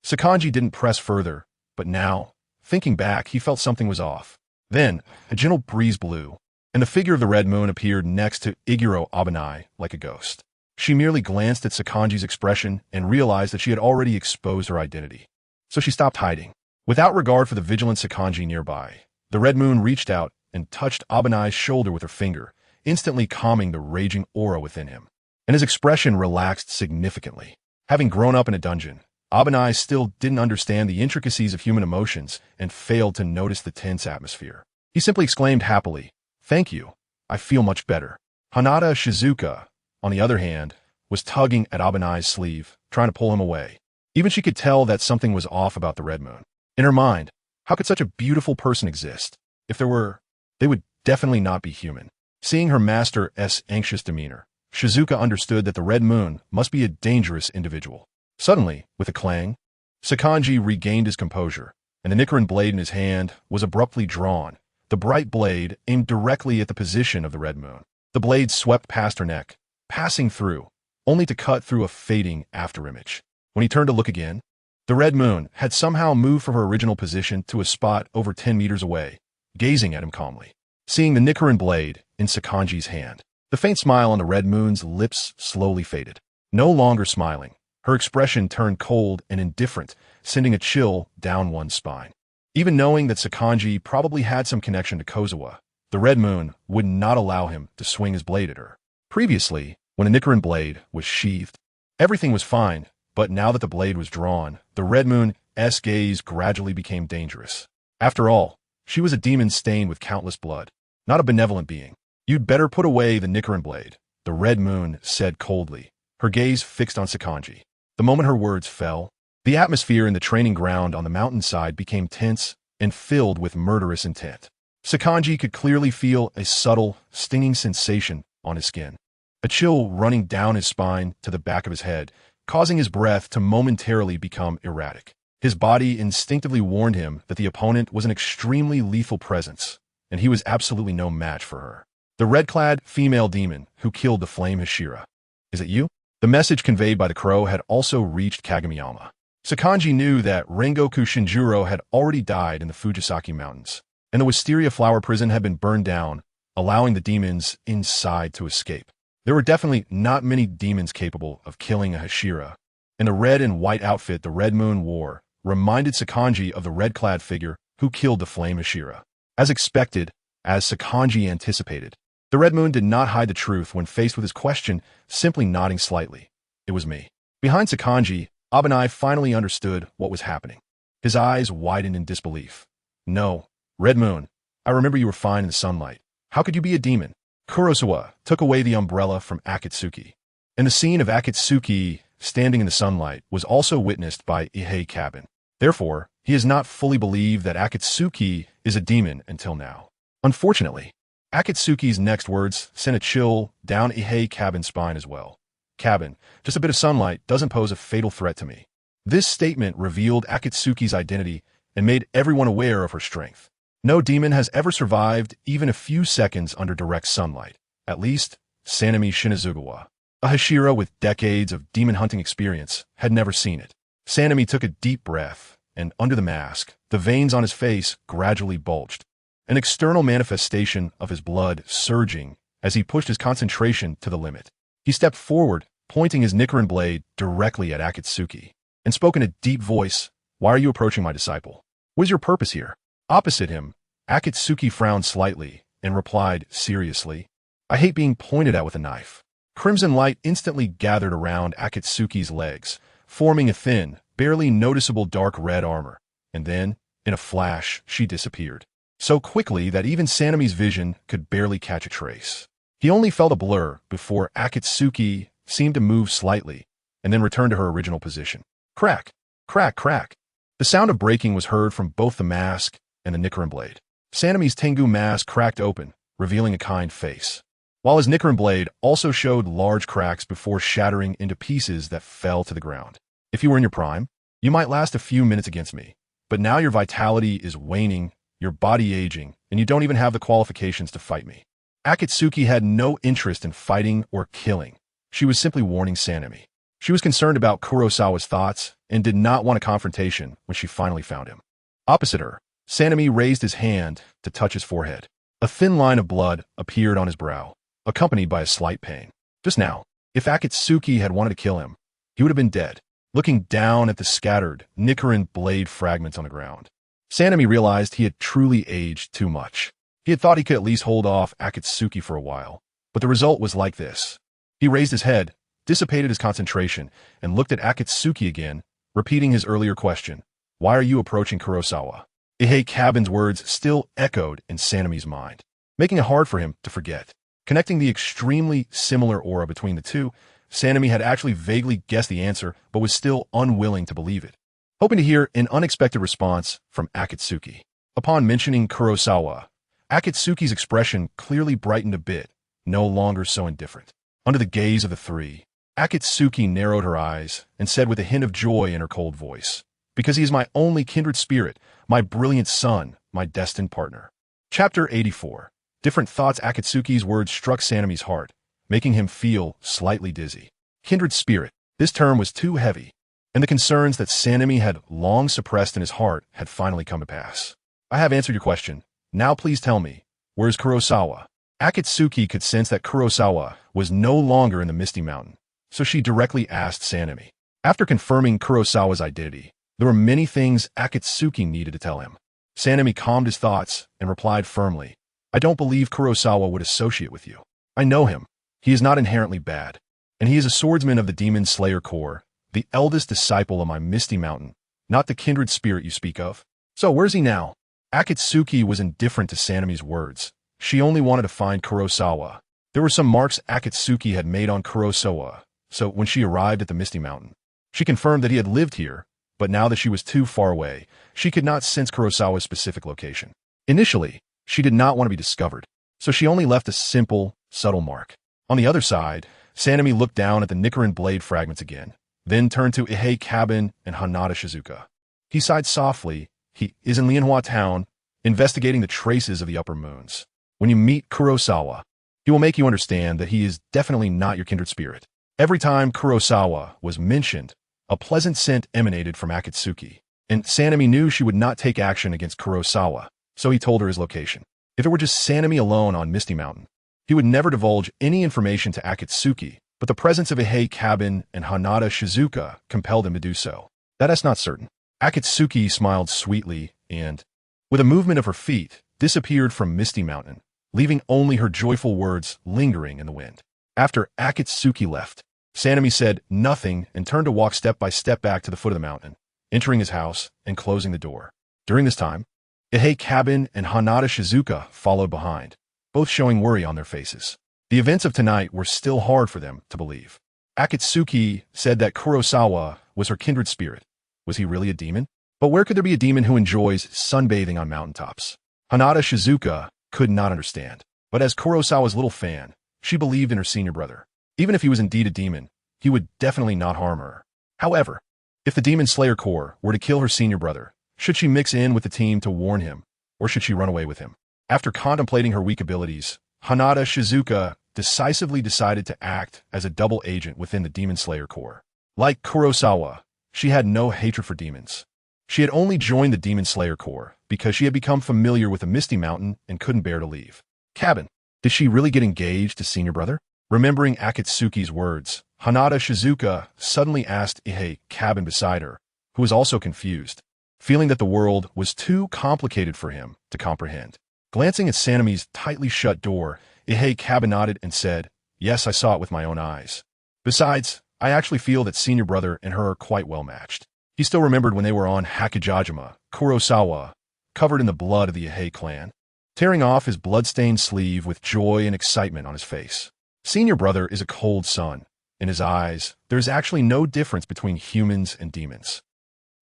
Sakanji didn't press further, but now, thinking back, he felt something was off. Then, a gentle breeze blew, and the figure of the red moon appeared next to Iguro Abanai like a ghost. She merely glanced at Sakanji's expression and realized that she had already exposed her identity. So she stopped hiding. Without regard for the vigilant Sakanji nearby, the red moon reached out and touched Abanai's shoulder with her finger, instantly calming the raging aura within him. And his expression relaxed significantly. Having grown up in a dungeon, Abanai still didn't understand the intricacies of human emotions and failed to notice the tense atmosphere. He simply exclaimed happily, Thank you. I feel much better. Hanada Shizuka, on the other hand, was tugging at Abanai's sleeve, trying to pull him away. Even she could tell that something was off about the red moon. In her mind, how could such a beautiful person exist? If there were, they would definitely not be human. Seeing her master's anxious demeanor, Shizuka understood that the red moon must be a dangerous individual. Suddenly, with a clang, Sakanji regained his composure, and the Nichiren blade in his hand was abruptly drawn, the bright blade aimed directly at the position of the red moon. The blade swept past her neck, passing through, only to cut through a fading afterimage. When he turned to look again, the red moon had somehow moved from her original position to a spot over 10 meters away, gazing at him calmly. Seeing the Nichiren blade in Sakanji's hand, the faint smile on the red moon's lips slowly faded. No longer smiling, her expression turned cold and indifferent, sending a chill down one's spine. Even knowing that Sakanji probably had some connection to Kozawa, the red moon would not allow him to swing his blade at her. Previously, when the Nichiren blade was sheathed, everything was fine, but now that the blade was drawn, the red moon's gaze gradually became dangerous. After all, she was a demon stained with countless blood, not a benevolent being. You'd better put away the Nichiren blade, the red moon said coldly, her gaze fixed on Sakanji. The moment her words fell, the atmosphere in the training ground on the mountainside became tense and filled with murderous intent. Sakanji could clearly feel a subtle, stinging sensation on his skin, a chill running down his spine to the back of his head, causing his breath to momentarily become erratic. His body instinctively warned him that the opponent was an extremely lethal presence, and he was absolutely no match for her. The red-clad female demon who killed the flame Hashira. Is it you? The message conveyed by the crow had also reached Kagemiyama. Sakanji knew that Rengoku Shinjuro had already died in the Fujisaki Mountains, and the Wisteria Flower Prison had been burned down, allowing the demons inside to escape. There were definitely not many demons capable of killing a Hashira, and the red and white outfit the Red Moon wore reminded Sakanji of the red-clad figure who killed the flame Hashira. As expected, as Sakanji anticipated, the Red Moon did not hide the truth when faced with his question, simply nodding slightly. It was me. Behind Sakanji, Abanai finally understood what was happening. His eyes widened in disbelief. No, Red Moon, I remember you were fine in the sunlight. How could you be a demon? Kurosawa took away the umbrella from Akatsuki, and the scene of Akatsuki standing in the sunlight was also witnessed by Ihei Cabin. Therefore, he has not fully believed that Akatsuki is a demon until now. Unfortunately, Akatsuki's next words sent a chill down Ihei Cabin's spine as well. Cabin, just a bit of sunlight doesn't pose a fatal threat to me. This statement revealed Akatsuki's identity and made everyone aware of her strength. No demon has ever survived even a few seconds under direct sunlight. At least, Sanemi Shinazugawa, a Hashira with decades of demon hunting experience, had never seen it. Sanemi took a deep breath, and under the mask, the veins on his face gradually bulged, an external manifestation of his blood surging as he pushed his concentration to the limit. He stepped forward, pointing his Nichiren blade directly at Akatsuki, and spoke in a deep voice, "Why are you approaching my disciple? What is your purpose here?" Opposite him, Akatsuki frowned slightly and replied seriously, "I hate being pointed at with a knife." Crimson light instantly gathered around Akatsuki's legs, forming a thin, barely noticeable dark red armor, and then, in a flash, she disappeared. So quickly that even Sanemi's vision could barely catch a trace. He only felt a blur before Akatsuki seemed to move slightly, and then return to her original position. Crack, crack, crack. The sound of breaking was heard from both the mask and the Nichiren blade. Sanemi's Tengu mask cracked open, revealing a kind face, while his Nichiren blade also showed large cracks before shattering into pieces that fell to the ground. If you were in your prime, you might last a few minutes against me, but now your vitality is waning, your body aging, and you don't even have the qualifications to fight me. Akatsuki had no interest in fighting or killing. She was simply warning Sanemi. She was concerned about Kurosawa's thoughts and did not want a confrontation when she finally found him. Opposite her, Sanemi raised his hand to touch his forehead. A thin line of blood appeared on his brow, accompanied by a slight pain. Just now, if Akatsuki had wanted to kill him, he would have been dead. Looking down at the scattered Nichiren blade fragments on the ground, Sanemi realized he had truly aged too much. He had thought he could at least hold off Akatsuki for a while, but the result was like this. He raised his head, dissipated his concentration, and looked at Akatsuki again, repeating his earlier question, "Why are you approaching Kurosawa?" Ihei Cabin's words still echoed in Sanemi's mind, making it hard for him to forget. Connecting the extremely similar aura between the two, Sanemi had actually vaguely guessed the answer, but was still unwilling to believe it, hoping to hear an unexpected response from Akatsuki. Upon mentioning Kurosawa, Akatsuki's expression clearly brightened a bit, no longer so indifferent. Under the gaze of the three, Akatsuki narrowed her eyes and said with a hint of joy in her cold voice, "Because he is my only kindred spirit, my brilliant son, my destined partner." Chapter 84. Different thoughts. Akatsuki's words struck Sanemi's heart, making him feel slightly dizzy. Kindred spirit. This term was too heavy, and the concerns that Sanemi had long suppressed in his heart had finally come to pass. I have answered your question. Now please tell me, where's Kurosawa? Akatsuki could sense that Kurosawa was no longer in the Misty Mountain, so she directly asked Sanemi. After confirming Kurosawa's identity, there were many things Akatsuki needed to tell him. Sanemi calmed his thoughts and replied firmly, I don't believe Kurosawa would associate with you. I know him. He is not inherently bad, and he is a swordsman of the Demon Slayer Corps, the eldest disciple of my Misty Mountain, not the kindred spirit you speak of. So where's he now? Akatsuki was indifferent to Sanemi's words. She only wanted to find Kurosawa. There were some marks Akatsuki had made on Kurosawa, so when she arrived at the Misty Mountain, she confirmed that he had lived here, but now that she was too far away, she could not sense Kurosawa's specific location. Initially, she did not want to be discovered, so she only left a simple, subtle mark. On the other side, Sanemi looked down at the Nichiren blade fragments again, then turned to Ihei Cabin and Hanada Shizuka. He sighed softly. He is in Lianhua Town, investigating the traces of the upper moons. When you meet Kurosawa, he will make you understand that he is definitely not your kindred spirit. Every time Kurosawa was mentioned, a pleasant scent emanated from Akatsuki, and Sanemi knew she would not take action against Kurosawa, so he told her his location. If it were just Sanemi alone on Misty Mountain, he would never divulge any information to Akatsuki, but the presence of Ihei Cabin and Hanada Shizuka compelled him to do so. That is not certain. Akatsuki smiled sweetly and, with a movement of her feet, disappeared from Misty Mountain, leaving only her joyful words lingering in the wind. After Akatsuki left, Sanemi said nothing and turned to walk step by step back to the foot of the mountain, entering his house and closing the door. During this time, Ihei Cabin and Hanada Shizuka followed behind, both showing worry on their faces. The events of tonight were still hard for them to believe. Akatsuki said that Kurosawa was her kindred spirit. Was he really a demon? But where could there be a demon who enjoys sunbathing on mountaintops? Hanada Shizuka could not understand, but as Kurosawa's little fan, she believed in her senior brother. Even if he was indeed a demon, he would definitely not harm her. However, if the Demon Slayer Corps were to kill her senior brother, should she mix in with the team to warn him, or should she run away with him? After contemplating her weak abilities, Hanada Shizuka decisively decided to act as a double agent within the Demon Slayer Corps. Like Kurosawa, she had no hatred for demons. She had only joined the Demon Slayer Corps because she had become familiar with the Misty Mountain and couldn't bear to leave. Cabin. Did she really get engaged to senior brother? Remembering Akatsuki's words, Hanada Shizuka suddenly asked Ihei Cabin beside her, who was also confused, feeling that the world was too complicated for him to comprehend. Glancing at Sanemi's tightly shut door, Ihei Cabin nodded and said, Yes, I saw it with my own eyes. Besides, I actually feel that senior brother and her are quite well matched. He still remembered when they were on Hakujajima, Kurosawa, covered in the blood of the Ihei clan, tearing off his blood-stained sleeve with joy and excitement on his face. Senior brother is a cold sun. In his eyes, there is actually no difference between humans and demons.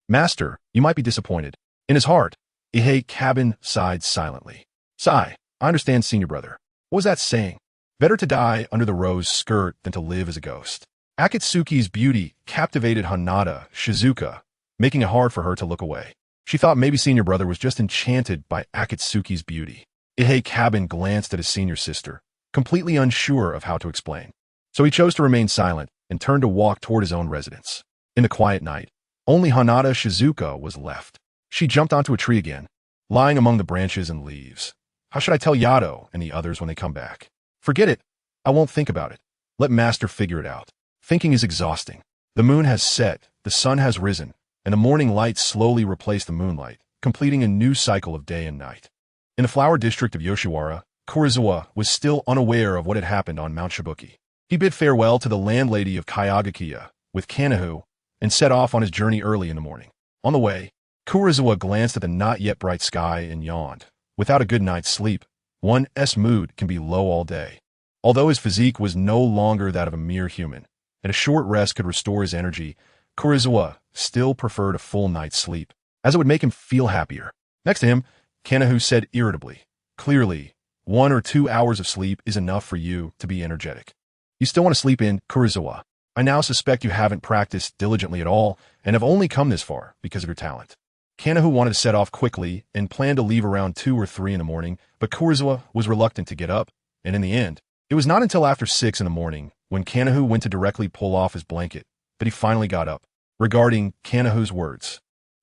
Master, you might be disappointed. In his heart, Ihei Cabin sighed silently. Sigh, I understand senior brother. What was that saying? Better to die under the rose skirt than to live as a ghost. Akatsuki's beauty captivated Hanada Shizuka, making it hard for her to look away. She thought maybe senior brother was just enchanted by Akatsuki's beauty. Ihei Cabin glanced at his senior sister, completely unsure of how to explain. So he chose to remain silent and turned to walk toward his own residence. In the quiet night, only Hanada Shizuka was left. She jumped onto a tree again, lying among the branches and leaves. How should I tell Yato and the others when they come back? Forget it. I won't think about it. Let Master figure it out. Thinking is exhausting. The moon has set, the sun has risen, and the morning light slowly replaced the moonlight, completing a new cycle of day and night. In the flower district of Yoshiwara, Kurosawa was still unaware of what had happened on Mount Shibuki. He bid farewell to the landlady of Kayagakiya with Kanahu and set off on his journey early in the morning. On the way, Kurosawa glanced at the not yet bright sky and yawned. Without a good night's sleep, one's mood can be low all day. Although his physique was no longer that of a mere human, and a short rest could restore his energy, Kurosawa still preferred a full night's sleep, as it would make him feel happier. Next to him, Kanahu said irritably, Clearly, 1 or 2 hours of sleep is enough for you to be energetic. You still want to sleep in, Kurosawa. I now suspect you haven't practiced diligently at all and have only come this far because of your talent. Kanahu wanted to set off quickly and planned to leave around 2 or 3 in the morning, but Kurosawa was reluctant to get up, and in the end, it was not until after 6 in the morning, when Kanahu went to directly pull off his blanket, that he finally got up. Regarding Kanahu's words,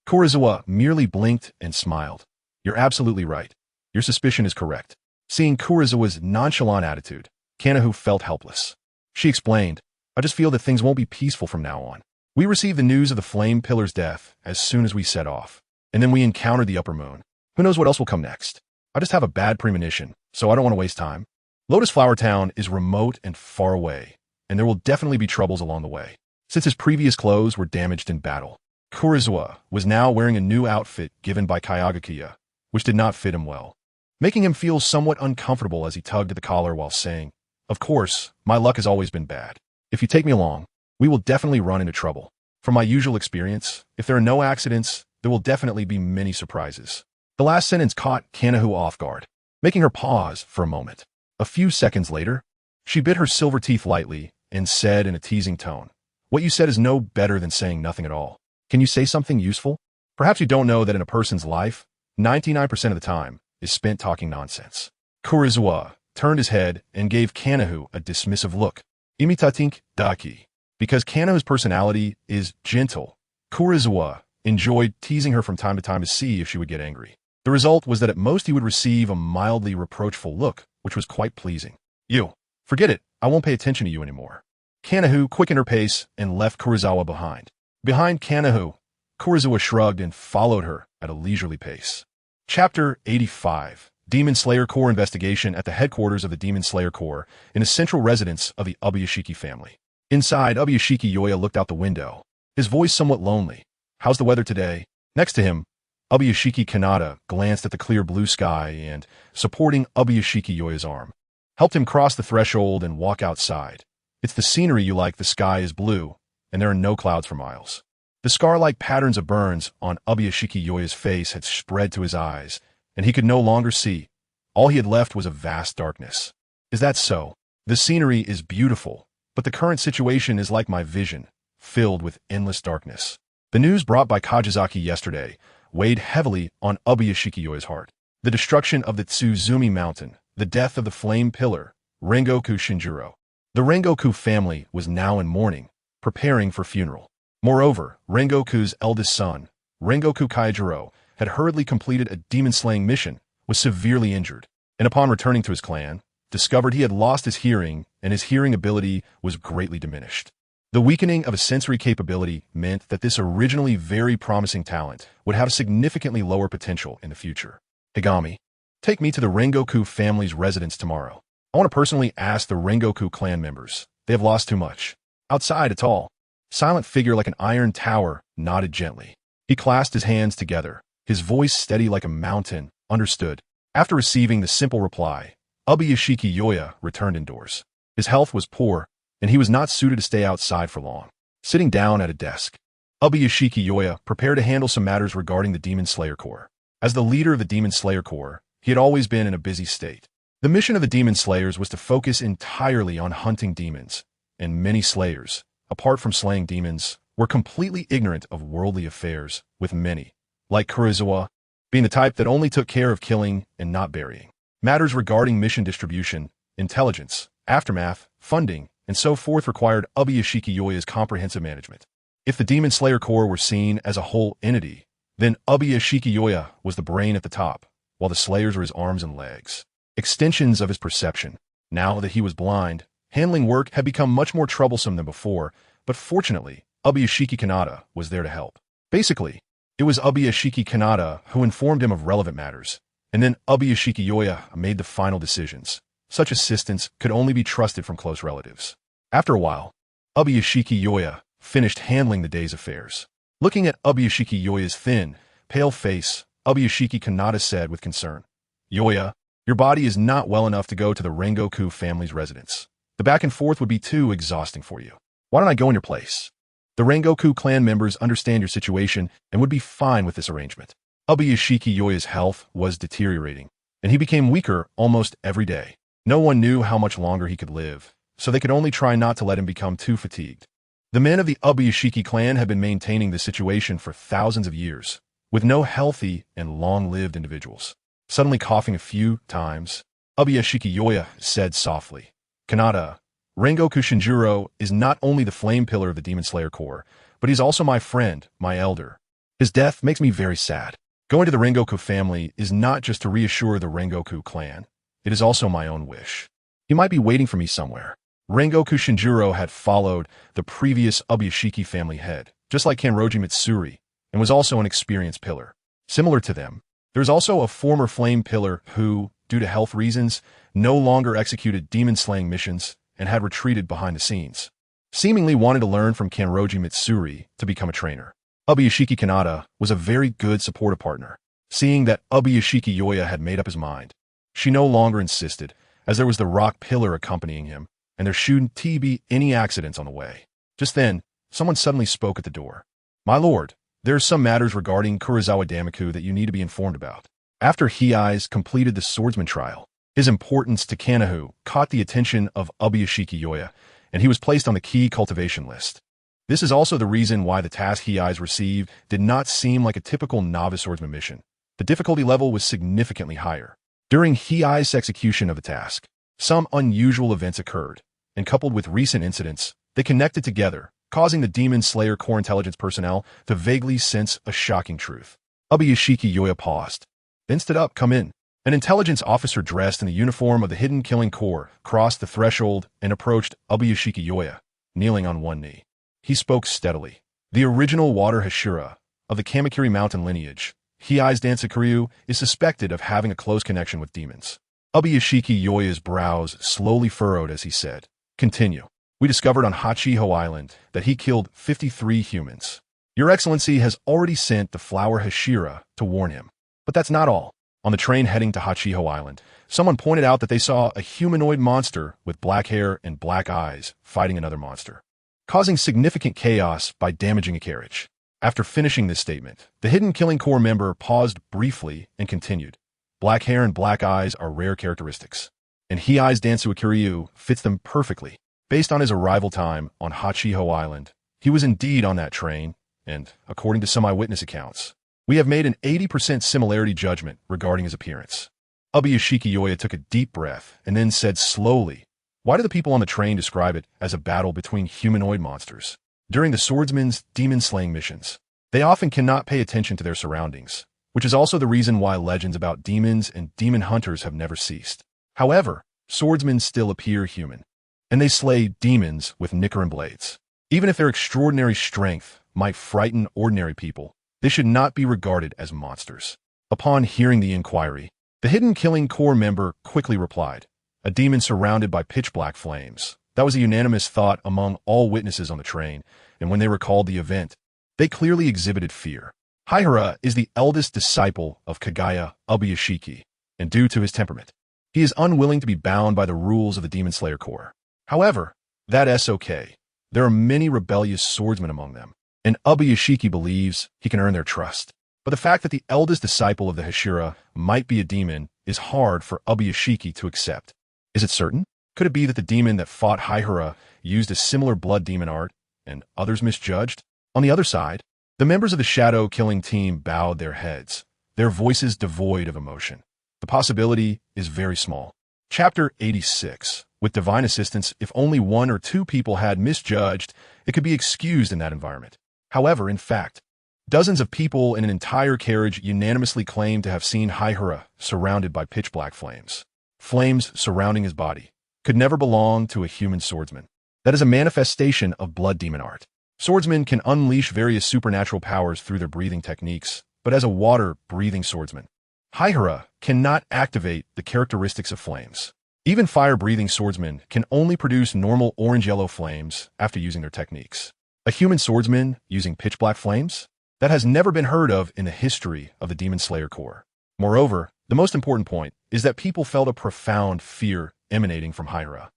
Kurosawa merely blinked and smiled. You're absolutely right. Your suspicion is correct. Seeing Kurosawa's nonchalant attitude, Kanahu felt helpless. She explained, I just feel that things won't be peaceful from now on. We received the news of the flame pillar's death as soon as we set off, and then we encountered the upper moon. Who knows what else will come next? I just have a bad premonition, so I don't want to waste time. Lotus Flower Town is remote and far away, and there will definitely be troubles along the way. Since his previous clothes were damaged in battle, Kurosawa was now wearing a new outfit given by Kayagakiya, which did not fit him well, making him feel somewhat uncomfortable as he tugged at the collar while saying, Of course, my luck has always been bad. If you take me along, we will definitely run into trouble. From my usual experience, if there are no accidents, there will definitely be many surprises. The last sentence caught Kanahu off guard, making her pause for a moment. A few seconds later, she bit her silver teeth lightly and said in a teasing tone, What you said is no better than saying nothing at all. Can you say something useful? Perhaps you don't know that in a person's life, 99% of the time is spent talking nonsense. Kurosawa turned his head and gave Kanahu a dismissive look. Imitating daki. Because Kanahu's personality is gentle, Kurosawa enjoyed teasing her from time to time to see if she would get angry. The result was that at most he would receive a mildly reproachful look, which was quite pleasing. You, forget it, I won't pay attention to you anymore. Kanahu quickened her pace and left Kurosawa behind. Behind Kanahu, Kurosawa shrugged and followed her at a leisurely pace. Chapter 85. Demon Slayer Corps Investigation at the headquarters of the Demon Slayer Corps in a central residence of the Ubuyashiki family. Inside, Ubuyashiki Yoya looked out the window, his voice somewhat lonely. How's the weather today? Next to him, Ubuyashiki Kanata glanced at the clear blue sky and, supporting Ubuyashiki Yoya's arm, helped him cross the threshold and walk outside. It's the scenery you like. The sky is blue, and there are no clouds for miles. The scar-like patterns of burns on Ubuyashiki Yoya's face had spread to his eyes, and he could no longer see. All he had left was a vast darkness. Is that so? The scenery is beautiful, but the current situation is like my vision, filled with endless darkness. The news brought by Kajizaki yesterday weighed heavily on Ubuyashiki Yoya's heart. The destruction of the Tsuzumi Mountain, the death of the Flame Pillar, Rengoku Shinjiro. The Rengoku family was now in mourning, preparing for funeral. Moreover, Rengoku's eldest son, Rengoku Kaijiro, had hurriedly completed a demon-slaying mission, was severely injured, and upon returning to his clan, discovered he had lost his hearing and his hearing ability was greatly diminished. The weakening of a sensory capability meant that this originally very promising talent would have a significantly lower potential in the future. Higami, take me to the Rengoku family's residence tomorrow. I want to personally ask the Rengoku clan members. They have lost too much. Outside, a tall, silent figure like an iron tower nodded gently. He clasped his hands together, his voice steady like a mountain. Understood. After receiving the simple reply, Ubuyashiki Yoya returned indoors. His health was poor, and he was not suited to stay outside for long. Sitting down at a desk, Ubuyashiki Yoya prepared to handle some matters regarding the Demon Slayer Corps. As the leader of the Demon Slayer Corps, he had always been in a busy state. The mission of the Demon Slayers was to focus entirely on hunting demons, and many Slayers, apart from slaying demons, were completely ignorant of worldly affairs, with many, like Kurosawa, being the type that only took care of killing and not burying. Matters regarding mission distribution, intelligence, aftermath, funding, and so forth required Ubuyashiki Yoya's comprehensive management. If the Demon Slayer Corps were seen as a whole entity, then Ubuyashiki Yoya was the brain at the top, while the Slayers were his arms and legs. Extensions of his perception. Now that he was blind, handling work had become much more troublesome than before, but fortunately, Ubuyashiki Kanata was there to help. Basically, it was Ubuyashiki Kanata who informed him of relevant matters, and then Ubuyashiki Yoya made the final decisions. Such assistance could only be trusted from close relatives. After a while, Ubuyashiki Yoya finished handling the day's affairs. Looking at Ubuyashiki Yoya's thin, pale face, Ubuyashiki Kanata said with concern, Yoya, your body is not well enough to go to the Rengoku family's residence. The back and forth would be too exhausting for you. Why don't I go in your place? The Rengoku clan members understand your situation and would be fine with this arrangement. Ubuyashiki Yoya's health was deteriorating, and he became weaker almost every day. No one knew how much longer he could live, so they could only try not to let him become too fatigued. The men of the Ubuyashiki clan had been maintaining this situation for thousands of years, with no healthy and long-lived individuals. Suddenly coughing a few times, Ubuyashiki Yoya said softly, Kanata, Rengoku Shinjuro is not only the flame pillar of the Demon Slayer Corps, but he's also my friend, my elder. His death makes me very sad. Going to the Rengoku family is not just to reassure the Rengoku clan. It is also my own wish. He might be waiting for me somewhere. Rengoku Shinjuro had followed the previous Ubuyashiki family head, just like Kanroji Mitsuri, and was also an experienced pillar. Similar to them, there's also a former flame pillar who, due to health reasons, no longer executed demon-slaying missions and had retreated behind the scenes. Seemingly wanted to learn from Kanroji Mitsuri to become a trainer. Ubuyashiki Kanata was a very good supportive partner. Seeing that Ubuyashiki Yoya had made up his mind, she no longer insisted, as there was the rock pillar accompanying him, and there shouldn't be any accidents on the way. Just then, someone suddenly spoke at the door. My lord, there are some matters regarding Kurosawa Damaku that you need to be informed about. After Heisei completed the swordsman trial, his importance to Kanahu caught the attention of Ubuyashiki Yoya, and he was placed on the key cultivation list. This is also the reason why the task Heisei received did not seem like a typical novice swordsman mission. The difficulty level was significantly higher. During Heisei's execution of the task, some unusual events occurred, and coupled with recent incidents, they connected together, causing the Demon Slayer Corps intelligence personnel to vaguely sense a shocking truth. Ubuyashiki Yoya paused, then stood up. Come in. An intelligence officer dressed in the uniform of the Hidden Killing Corps crossed the threshold and approached Ubuyashiki Yoya, kneeling on one knee. He spoke steadily. The original water Hashira of the Kamakiri mountain lineage, Heisei Dansakuryu, is suspected of having a close connection with demons. Ubuyashiki Yoya's brows slowly furrowed as he said, Continue. We discovered on Hachiho Island that he killed 53 humans. Your Excellency has already sent the flower Hashira to warn him. But that's not all. On the train heading to Hachiho Island, someone pointed out that they saw a humanoid monster with black hair and black eyes fighting another monster, causing significant chaos by damaging a carriage. After finishing this statement, the Hidden Killing Corps member paused briefly and continued. Black hair and black eyes are rare characteristics, and Heisei Dansakuryu fits them perfectly. Based on his arrival time on Hachiho Island, he was indeed on that train, and, according to some eyewitness accounts, we have made an 80% similarity judgment regarding his appearance. Ubuyashiki Yoya took a deep breath and then said slowly, Why do the people on the train describe it as a battle between humanoid monsters? During the swordsman's demon-slaying missions, they often cannot pay attention to their surroundings, which is also the reason why legends about demons and demon hunters have never ceased. However, swordsmen still appear human, and they slay demons with Nichiren blades. Even if their extraordinary strength might frighten ordinary people, they should not be regarded as monsters. Upon hearing the inquiry, the Hidden Killing Corps member quickly replied, A demon surrounded by pitch-black flames. That was a unanimous thought among all witnesses on the train, and when they recalled the event, they clearly exhibited fear. Haihara is the eldest disciple of Kagaya Ubuyashiki, and due to his temperament, he is unwilling to be bound by the rules of the Demon Slayer Corps. However, that's okay. There are many rebellious swordsmen among them, and Ubuyashiki believes he can earn their trust. But the fact that the eldest disciple of the Hashira might be a demon is hard for Ubuyashiki to accept. Is it certain? Could it be that the demon that fought Haihara used a similar blood demon art, and others misjudged? On the other side, the members of the shadow killing team bowed their heads, their voices devoid of emotion. The possibility is very small. Chapter 86. With divine assistance, if only one or two people had misjudged, it could be excused in that environment. However, in fact, dozens of people in an entire carriage unanimously claimed to have seen Haihara surrounded by pitch-black flames. Flames surrounding his body could never belong to a human swordsman. That is a manifestation of blood demon art. Swordsmen can unleash various supernatural powers through their breathing techniques, but as a water-breathing swordsman, Haihara cannot activate the characteristics of flames. Even fire-breathing swordsmen can only produce normal orange-yellow flames after using their techniques. A human swordsman using pitch-black flames? That has never been heard of in the history of the Demon Slayer Corps. Moreover, the most important point is that people felt a profound fear emanating from Haihara.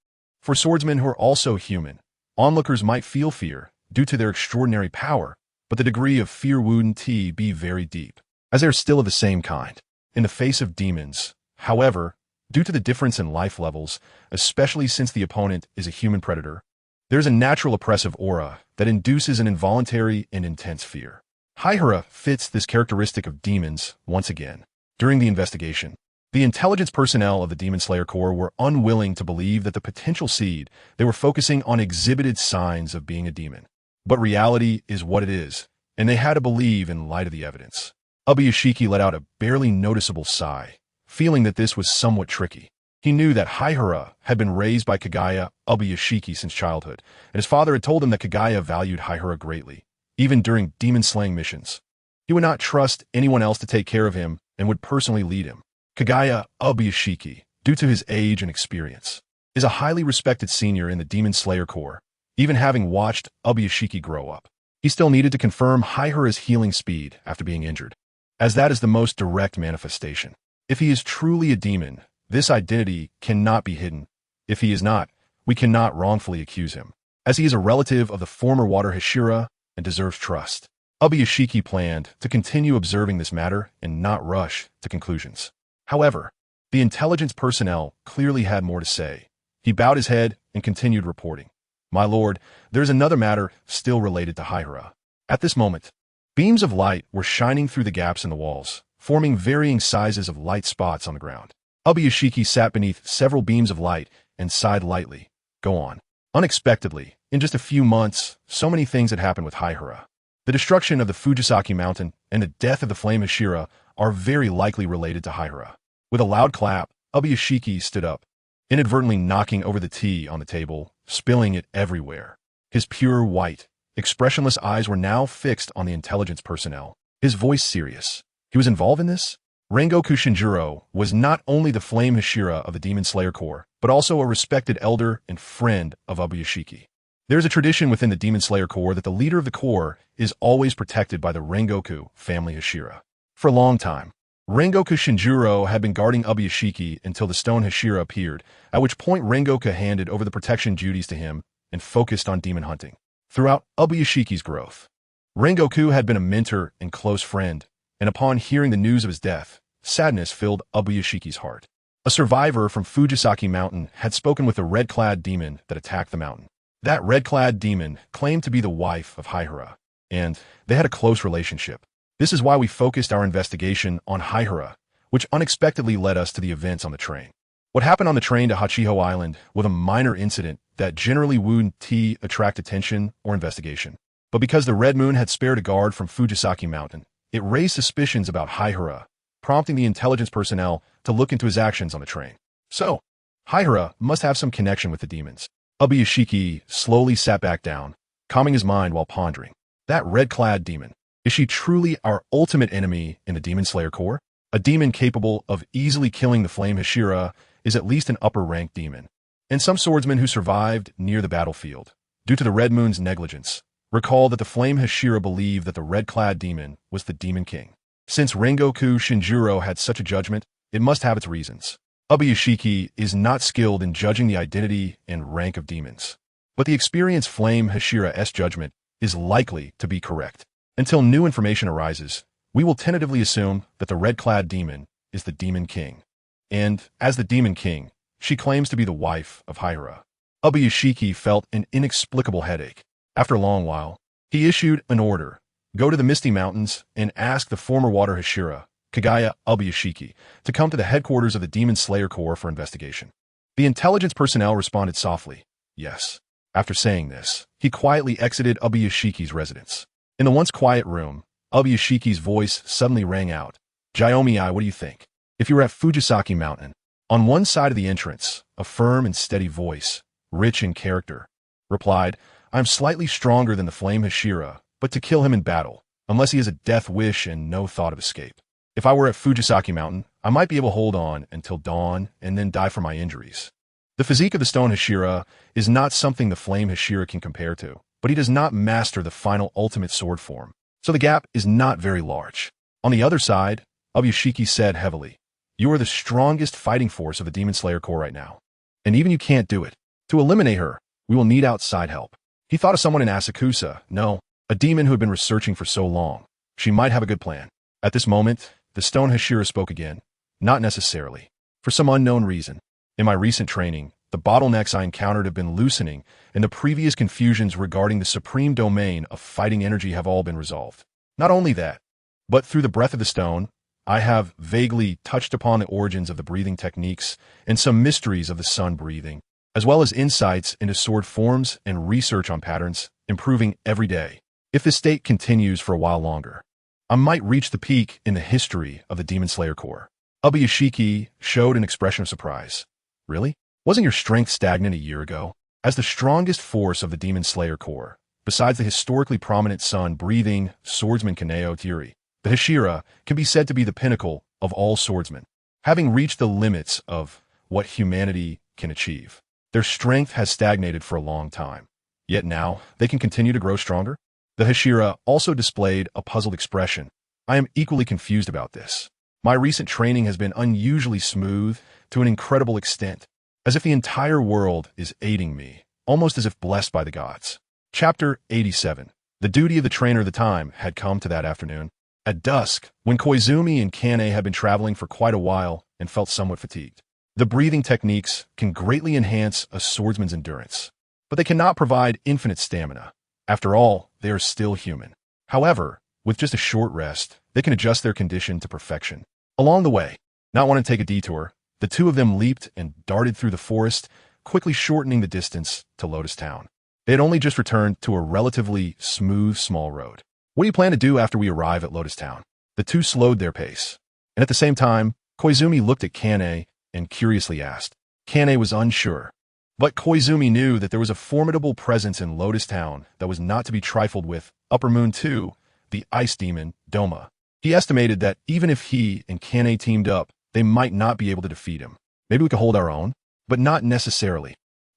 For swordsmen who are also human, onlookers might feel fear due to their extraordinary power, but the degree of fear wouldn't be very deep, as they are still of the same kind. In the face of demons, however, due to the difference in life levels, especially since the opponent is a human predator, there is a natural oppressive aura that induces an involuntary and intense fear. Haihara fits this characteristic of demons once again. During the investigation, the intelligence personnel of the Demon Slayer Corps were unwilling to believe that the potential seed they were focusing on exhibited signs of being a demon. But reality is what it is, and they had to believe in light of the evidence. Obuyashiki let out a barely noticeable sigh, feeling that this was somewhat tricky. He knew that Haihara had been raised by Kagaya Obuyashiki since childhood, and his father had told him that Kagaya valued Haihara greatly, even during demon-slaying missions. He would not trust anyone else to take care of him and would personally lead him. Kagaya Obuyashiki, due to his age and experience, is a highly respected senior in the Demon Slayer Corps, even having watched Obuyashiki grow up. He still needed to confirm Haihara's healing speed after being injured, as that is the most direct manifestation. If he is truly a demon, this identity cannot be hidden. If he is not, we cannot wrongfully accuse him, as he is a relative of the former Water Hashira and deserves trust. Obuyashiki planned to continue observing this matter and not rush to conclusions. However, the intelligence personnel clearly had more to say. He bowed his head and continued reporting. My lord, there is another matter still related to Haihara. At this moment, beams of light were shining through the gaps in the walls, forming varying sizes of light spots on the ground. Obuyashiki sat beneath several beams of light and sighed lightly. Go on. Unexpectedly, in just a few months, so many things had happened with Haihara. The destruction of the Fujisaki mountain and the death of the flame Hashira are very likely related to Haihara. With a loud clap, Obuyashiki stood up, inadvertently knocking over the tea on the table, spilling it everywhere. His pure white, expressionless eyes were now fixed on the intelligence personnel, his voice serious. He was involved in this? Rengoku Shinjuro was not only the flame Hashira of the Demon Slayer Corps, but also a respected elder and friend of Obuyashiki. There is a tradition within the Demon Slayer Corps that the leader of the Corps is always protected by the Rengoku family Hashira. For a long time, Rengoku Shinjuro had been guarding Obuyashiki until the stone Hashira appeared, at which point Rengoku handed over the protection duties to him and focused on demon hunting. Throughout Obuyashiki's growth, Rengoku had been a mentor and close friend, and upon hearing the news of his death, sadness filled Obuyashiki's heart. A survivor from Fujisaki Mountain had spoken with the red-clad demon that attacked the mountain. That red-clad demon claimed to be the wife of Haihara, and they had a close relationship. This is why we focused our investigation on Haihara, which unexpectedly led us to the events on the train. What happened on the train to Hachiho Island was a minor incident that generally wouldn't attract attention or investigation. But because the Red Moon had spared a guard from Fujisaki Mountain, it raised suspicions about Haihara, prompting the intelligence personnel to look into his actions on the train. So, Haihara must have some connection with the demons. Obuyashiki slowly sat back down, calming his mind while pondering. That red-clad demon, is she truly our ultimate enemy in the Demon Slayer Corps? A demon capable of easily killing the Flame Hashira is at least an upper-ranked demon. And some swordsmen who survived near the battlefield, due to the Red Moon's negligence, recall that the Flame Hashira believed that the red-clad demon was the Demon King. Since Rengoku Shinjuro had such a judgment, it must have its reasons. Obuyashiki is not skilled in judging the identity and rank of demons, but the experienced Flame Hashira's judgment is likely to be correct. Until new information arises, we will tentatively assume that the red-clad demon is the Demon King. And, as the Demon King, she claims to be the wife of Haihara. Obuyashiki felt an inexplicable headache. After a long while, he issued an order. Go to the Misty Mountains and ask the former Water Hashira, Kagaya Obuyashiki, to come to the headquarters of the Demon Slayer Corps for investigation. The intelligence personnel responded softly, yes. After saying this, he quietly exited Obuyashiki's residence. In the once quiet room, Obuyashiki's voice suddenly rang out. Jiomi-I, what do you think? If you were at Fujisaki Mountain, on one side of the entrance, a firm and steady voice, rich in character, replied, I am slightly stronger than the Flame Hashira, but to kill him in battle, unless he has a death wish and no thought of escape. If I were at Fujisaki Mountain, I might be able to hold on until dawn and then die from my injuries. The physique of the stone Hashira is not something the Flame Hashira can compare to, but he does not master the final ultimate sword form, so the gap is not very large. On the other side, Obuyashiki said heavily, you are the strongest fighting force of the Demon Slayer Corps right now, and even you can't do it. To eliminate her, we will need outside help. He thought of someone in Asakusa, no, a demon who had been researching for so long. She might have a good plan. At this moment, the stone Hashira spoke again. Not necessarily. For some unknown reason. In my recent training, the bottlenecks I encountered have been loosening, and the previous confusions regarding the supreme domain of fighting energy have all been resolved. Not only that, but through the breath of the stone, I have vaguely touched upon the origins of the breathing techniques and some mysteries of the sun breathing, as well as insights into sword forms and research on patterns, improving every day. If this state continues for a while longer, I might reach the peak in the history of the Demon Slayer Corps. Ubuyashiki showed an expression of surprise. Really? Wasn't your strength stagnant a year ago? As the strongest force of the Demon Slayer Corps, besides the historically prominent sun-breathing swordsman Kaneo Tiri, the Hashira can be said to be the pinnacle of all swordsmen, having reached the limits of what humanity can achieve. Their strength has stagnated for a long time, yet now they can continue to grow stronger. The Hashira also displayed a puzzled expression. I am equally confused about this. My recent training has been unusually smooth to an incredible extent, as if the entire world is aiding me, almost as if blessed by the gods. Chapter 87. The duty of the trainer of the time had come to that afternoon. At dusk, when Koizumi and Kane had been traveling for quite a while and felt somewhat fatigued. The breathing techniques can greatly enhance a swordsman's endurance, but they cannot provide infinite stamina. After all, they are still human. However, with just a short rest, they can adjust their condition to perfection. Along the way, not wanting to take a detour, the two of them leaped and darted through the forest, quickly shortening the distance to Lotus Town. They had only just returned to a relatively smooth small road. What do you plan to do after we arrive at Lotus Town? The two slowed their pace, and at the same time, Koizumi looked at Kane and curiously asked. Kane was unsure, but Koizumi knew that there was a formidable presence in Lotus Town that was not to be trifled with. Upper Moon 2, the ice demon, Doma. He estimated that even if he and Kane teamed up, they might not be able to defeat him. Maybe we could hold our own, but not necessarily.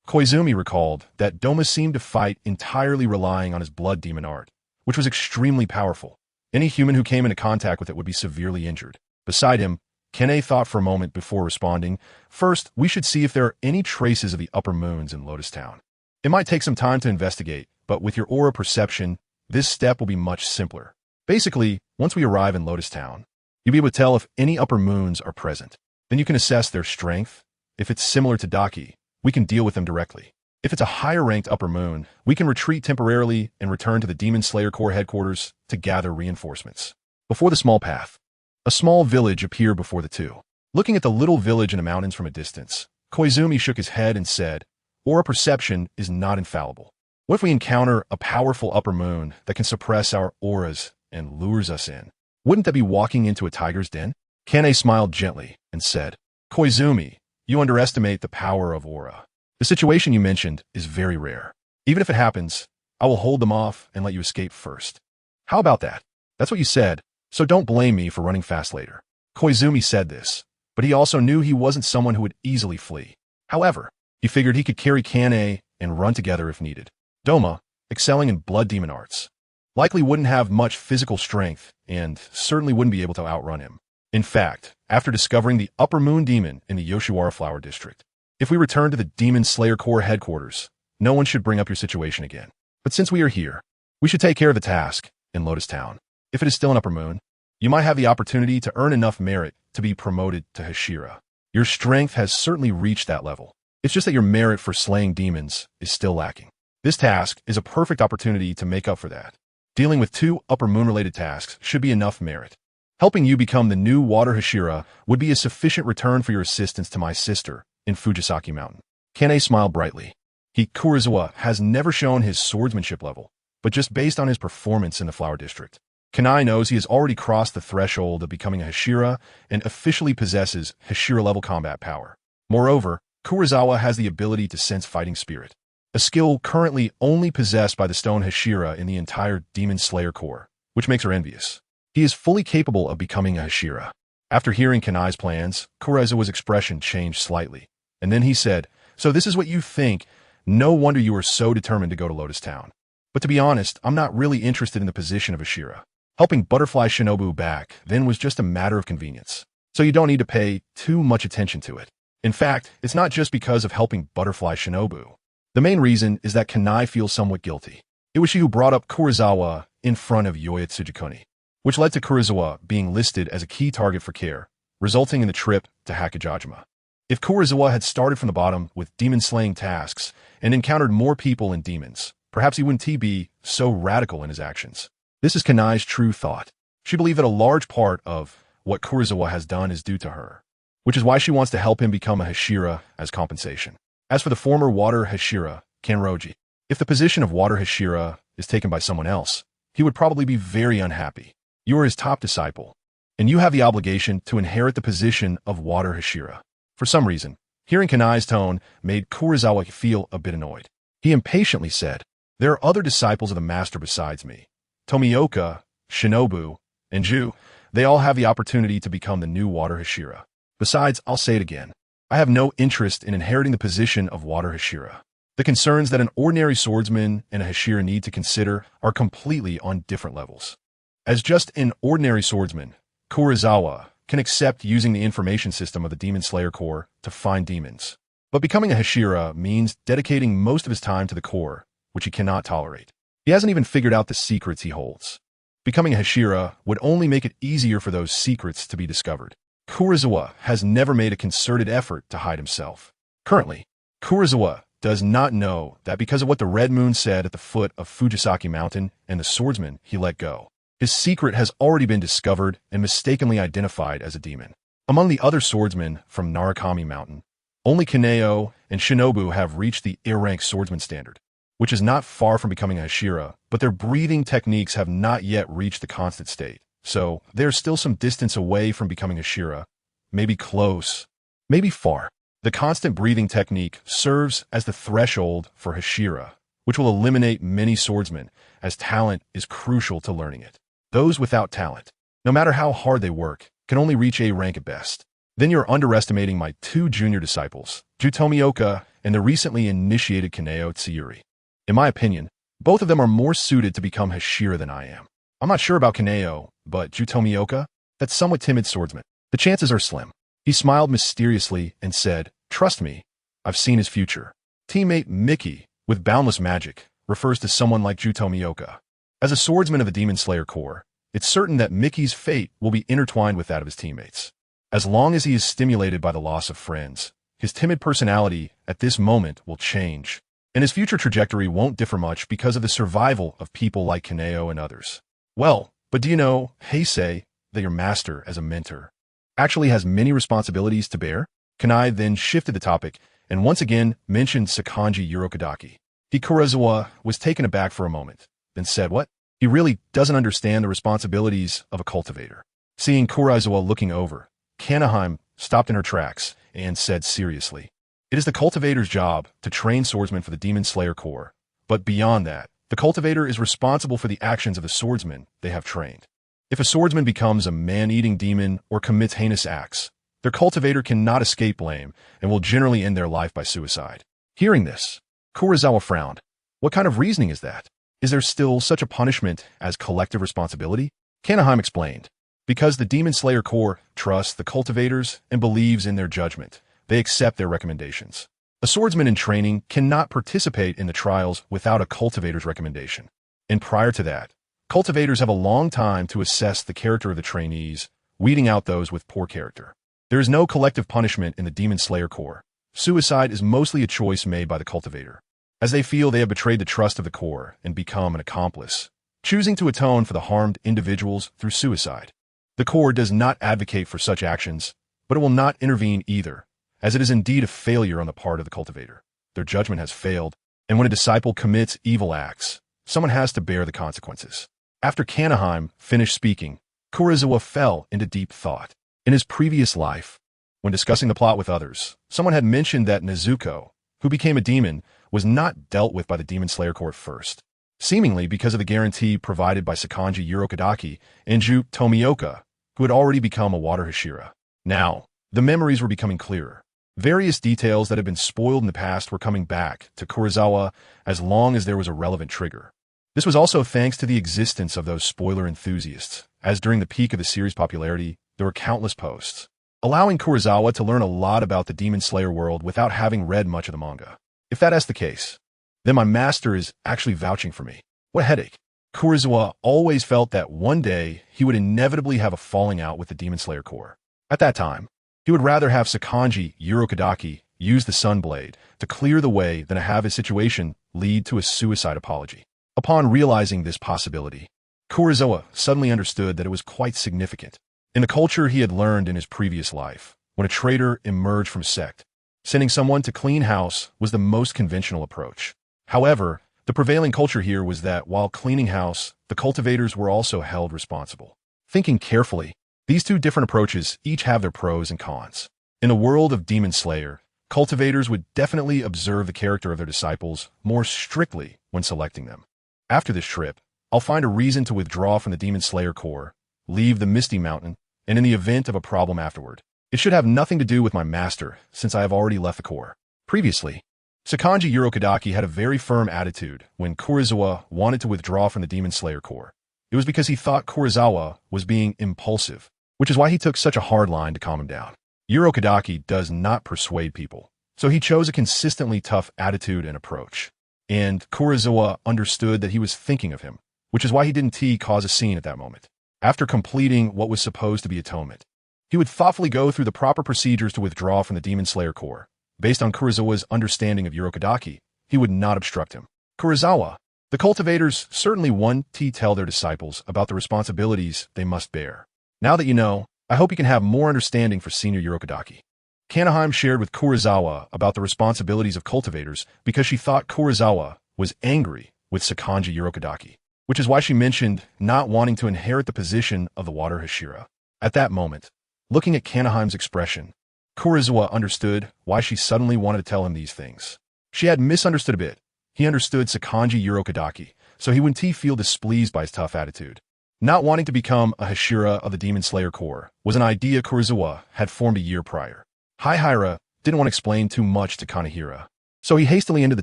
Koizumi recalled that Doma seemed to fight entirely relying on his blood demon art, which was extremely powerful. Any human who came into contact with it would be severely injured. Beside him, Kane thought for a moment before responding. First, we should see if there are any traces of the upper moons in Lotus Town. It might take some time to investigate, but with your aura perception, this step will be much simpler. Basically, once we arrive in Lotus Town, you'll be able to tell if any upper moons are present. Then you can assess their strength. If it's similar to Daki, we can deal with them directly. If it's a higher-ranked upper moon, we can retreat temporarily and return to the Demon Slayer Corps headquarters to gather reinforcements. Before the small path, a small village appeared before the two. Looking at the little village in the mountains from a distance, Koizumi shook his head and said, Aura perception is not infallible. What if we encounter a powerful upper moon that can suppress our auras and lures us in? Wouldn't that be walking into a tiger's den? Kane smiled gently and said, Koizumi, you underestimate the power of aura. The situation you mentioned is very rare. Even if it happens, I will hold them off and let you escape first. How about that? That's what you said, so don't blame me for running fast later. Koizumi said this, but he also knew he wasn't someone who would easily flee. However, he figured he could carry Kane and run together if needed. Doma, excelling in blood demon arts, likely wouldn't have much physical strength and certainly wouldn't be able to outrun him. In fact, after discovering the upper moon demon in the Yoshiwara Flower District, if we return to the Demon Slayer Corps headquarters, no one should bring up your situation again. But since we are here, we should take care of the task in Lotus Town. If it is still an upper moon, you might have the opportunity to earn enough merit to be promoted to Hashira. Your strength has certainly reached that level. It's just that your merit for slaying demons is still lacking. This task is a perfect opportunity to make up for that. Dealing with 2 upper moon-related tasks should be enough merit. Helping you become the new Water Hashira would be a sufficient return for your assistance to my sister in Fujisaki Mountain. Kane smiled brightly. Kurosawa has never shown his swordsmanship level, but just based on his performance in the Flower District, Kanai knows he has already crossed the threshold of becoming a Hashira and officially possesses Hashira-level combat power. Moreover, Kurosawa has the ability to sense fighting spirit, a skill currently only possessed by the Stone Hashira in the entire Demon Slayer Corps, which makes her envious. He is fully capable of becoming a Hashira. After hearing Kanai's plans, Kurosawa's expression changed slightly, and then he said, So this is what you think. No wonder you are so determined to go to Lotus Town. But to be honest, I'm not really interested in the position of Hashira. Helping Butterfly Shinobu back then was just a matter of convenience, so you don't need to pay too much attention to it. In fact, it's not just because of helping Butterfly Shinobu. The main reason is that Kanai feels somewhat guilty. It was she who brought up Kurosawa in front of Yoya Tsujikuni, which led to Kurosawa being listed as a key target for care, resulting in the trip to Hakujajima. If Kurosawa had started from the bottom with demon-slaying tasks and encountered more people and demons, perhaps he wouldn't be so radical in his actions. This is Kanai's true thought. She believed that a large part of what Kurosawa has done is due to her, which is why she wants to help him become a Hashira as compensation. As for the former water Hashira, Kanroji, if the position of water Hashira is taken by someone else, he would probably be very unhappy. You are his top disciple, and you have the obligation to inherit the position of water Hashira. For some reason, hearing Kanai's tone made Kurosawa feel a bit annoyed. He impatiently said, "There are other disciples of the master besides me. Tomioka, Shinobu, and Ju. They all have the opportunity to become the new water Hashira. Besides, I'll say it again, I have no interest in inheriting the position of water Hashira. The concerns that an ordinary swordsman and a Hashira need to consider are completely on different levels. As just an ordinary swordsman, Kurosawa can accept using the information system of the Demon Slayer Corps to find demons. But becoming a Hashira means dedicating most of his time to the Corps, which he cannot tolerate. He hasn't even figured out the secrets he holds. Becoming a Hashira would only make it easier for those secrets to be discovered. Kurosawa has never made a concerted effort to hide himself. Currently, Kurosawa does not know that because of what the Red Moon said at the foot of Fujisaki Mountain and the swordsman he let go, his secret has already been discovered and mistakenly identified as a demon. Among the other swordsmen from Narukami Mountain, only Kaneo and Shinobu have reached the A-rank swordsman standard, which is not far from becoming a Hashira, but their breathing techniques have not yet reached the constant state. So, there's still some distance away from becoming a Hashira, maybe close, maybe far. The constant breathing technique serves as the threshold for Hashira, which will eliminate many swordsmen, as talent is crucial to learning it. Those without talent, no matter how hard they work, can only reach A rank at best. Then you're underestimating my two junior disciples, Ju Tomioka and the recently initiated Kaneo Tsuyuri. In my opinion, both of them are more suited to become Hashira than I am. I'm not sure about Kaneo, but Ju Tomioka, that somewhat timid swordsman, the chances are slim." He smiled mysteriously and said, "Trust me, I've seen his future." Teammate Mickey, with boundless magic, refers to someone like Ju Tomioka. As a swordsman of the Demon Slayer Corps, it's certain that Mickey's fate will be intertwined with that of his teammates. As long as he is stimulated by the loss of friends, his timid personality at this moment will change, and his future trajectory won't differ much because of the survival of people like Kaneo and others. Well, but do you know, Heisei, that your master as a mentor actually has many responsibilities to bear? Kanai then shifted the topic and once again mentioned Sakanji Urokadaki. Kurosawa was taken aback for a moment, then said, "What? He really doesn't understand the responsibilities of a cultivator." Seeing Kurosawa looking over, Kanaheim stopped in her tracks and said seriously, "It is the cultivator's job to train swordsmen for the Demon Slayer Corps, but beyond that, the cultivator is responsible for the actions of the swordsmen they have trained. If a swordsman becomes a man-eating demon or commits heinous acts, their cultivator cannot escape blame and will generally end their life by suicide." Hearing this, Kurosawa frowned. What kind of reasoning is that? Is there still such a punishment as collective responsibility? Kanaheim explained, "Because the Demon Slayer Corps trusts the cultivators and believes in their judgment, they accept their recommendations. A swordsman in training cannot participate in the trials without a cultivator's recommendation. And prior to that, cultivators have a long time to assess the character of the trainees, weeding out those with poor character. There is no collective punishment in the Demon Slayer Corps. Suicide is mostly a choice made by the cultivator, as they feel they have betrayed the trust of the Corps and become an accomplice, choosing to atone for the harmed individuals through suicide. The Corps does not advocate for such actions, but it will not intervene either, as it is indeed a failure on the part of the cultivator. Their judgment has failed, and when a disciple commits evil acts, someone has to bear the consequences." After Kanaheim finished speaking, Kurosawa fell into deep thought. In his previous life, when discussing the plot with others, someone had mentioned that Nezuko, who became a demon, was not dealt with by the Demon Slayer Corps first, seemingly because of the guarantee provided by Sakanji Urokadaki and Ju Tomioka, who had already become a water Hashira. Now, the memories were becoming clearer. Various details that had been spoiled in the past were coming back to Kurosawa as long as there was a relevant trigger. This was also thanks to the existence of those spoiler enthusiasts, as during the peak of the series' popularity, there were countless posts, allowing Kurosawa to learn a lot about the Demon Slayer world without having read much of the manga. If that is the case, then my master is actually vouching for me. What a headache. Kurosawa always felt that one day he would inevitably have a falling out with the Demon Slayer Corps. At that time, he would rather have Sakanji Urokadaki use the Sunblade to clear the way than to have his situation lead to a suicide apology. Upon realizing this possibility, Kurosawa suddenly understood that it was quite significant. In the culture he had learned in his previous life, when a traitor emerged from sect, sending someone to clean house was the most conventional approach. However, the prevailing culture here was that while cleaning house, the cultivators were also held responsible. Thinking carefully, these two different approaches each have their pros and cons. In the world of Demon Slayer, cultivators would definitely observe the character of their disciples more strictly when selecting them. After this trip, I'll find a reason to withdraw from the Demon Slayer Corps, leave the Misty Mountain, and in the event of a problem afterward, it should have nothing to do with my master, since I have already left the Corps. Previously, Sakanji Urokadaki had a very firm attitude when Kurosawa wanted to withdraw from the Demon Slayer Corps. It was because he thought Kurosawa was being impulsive, which is why he took such a hard line to calm him down. Urokadaki does not persuade people, so he chose a consistently tough attitude and approach. And Kurosawa understood that he was thinking of him, which is why he didn't cause a scene at that moment. After completing what was supposed to be atonement, he would thoughtfully go through the proper procedures to withdraw from the Demon Slayer Corps. Based on Kurosawa's understanding of Urokadaki, he would not obstruct him. Kurosawa, the cultivators certainly want to tell their disciples about the responsibilities they must bear. Now that you know, I hope you can have more understanding for Senior Urokadaki. Kanahime shared with Kurosawa about the responsibilities of cultivators because she thought Kurosawa was angry with Sakanji Urokadaki, which is why she mentioned not wanting to inherit the position of the Water Hashira. At that moment, looking at Kanahime's expression, Kurosawa understood why she suddenly wanted to tell him these things. She had misunderstood a bit. He understood Sakanji Urokadaki, so he wouldn't feel displeased by his tough attitude. Not wanting to become a Hashira of the Demon Slayer Corps was an idea Kurosawa had formed a year prior. Haihira didn't want to explain too much to Kanahira, so he hastily ended the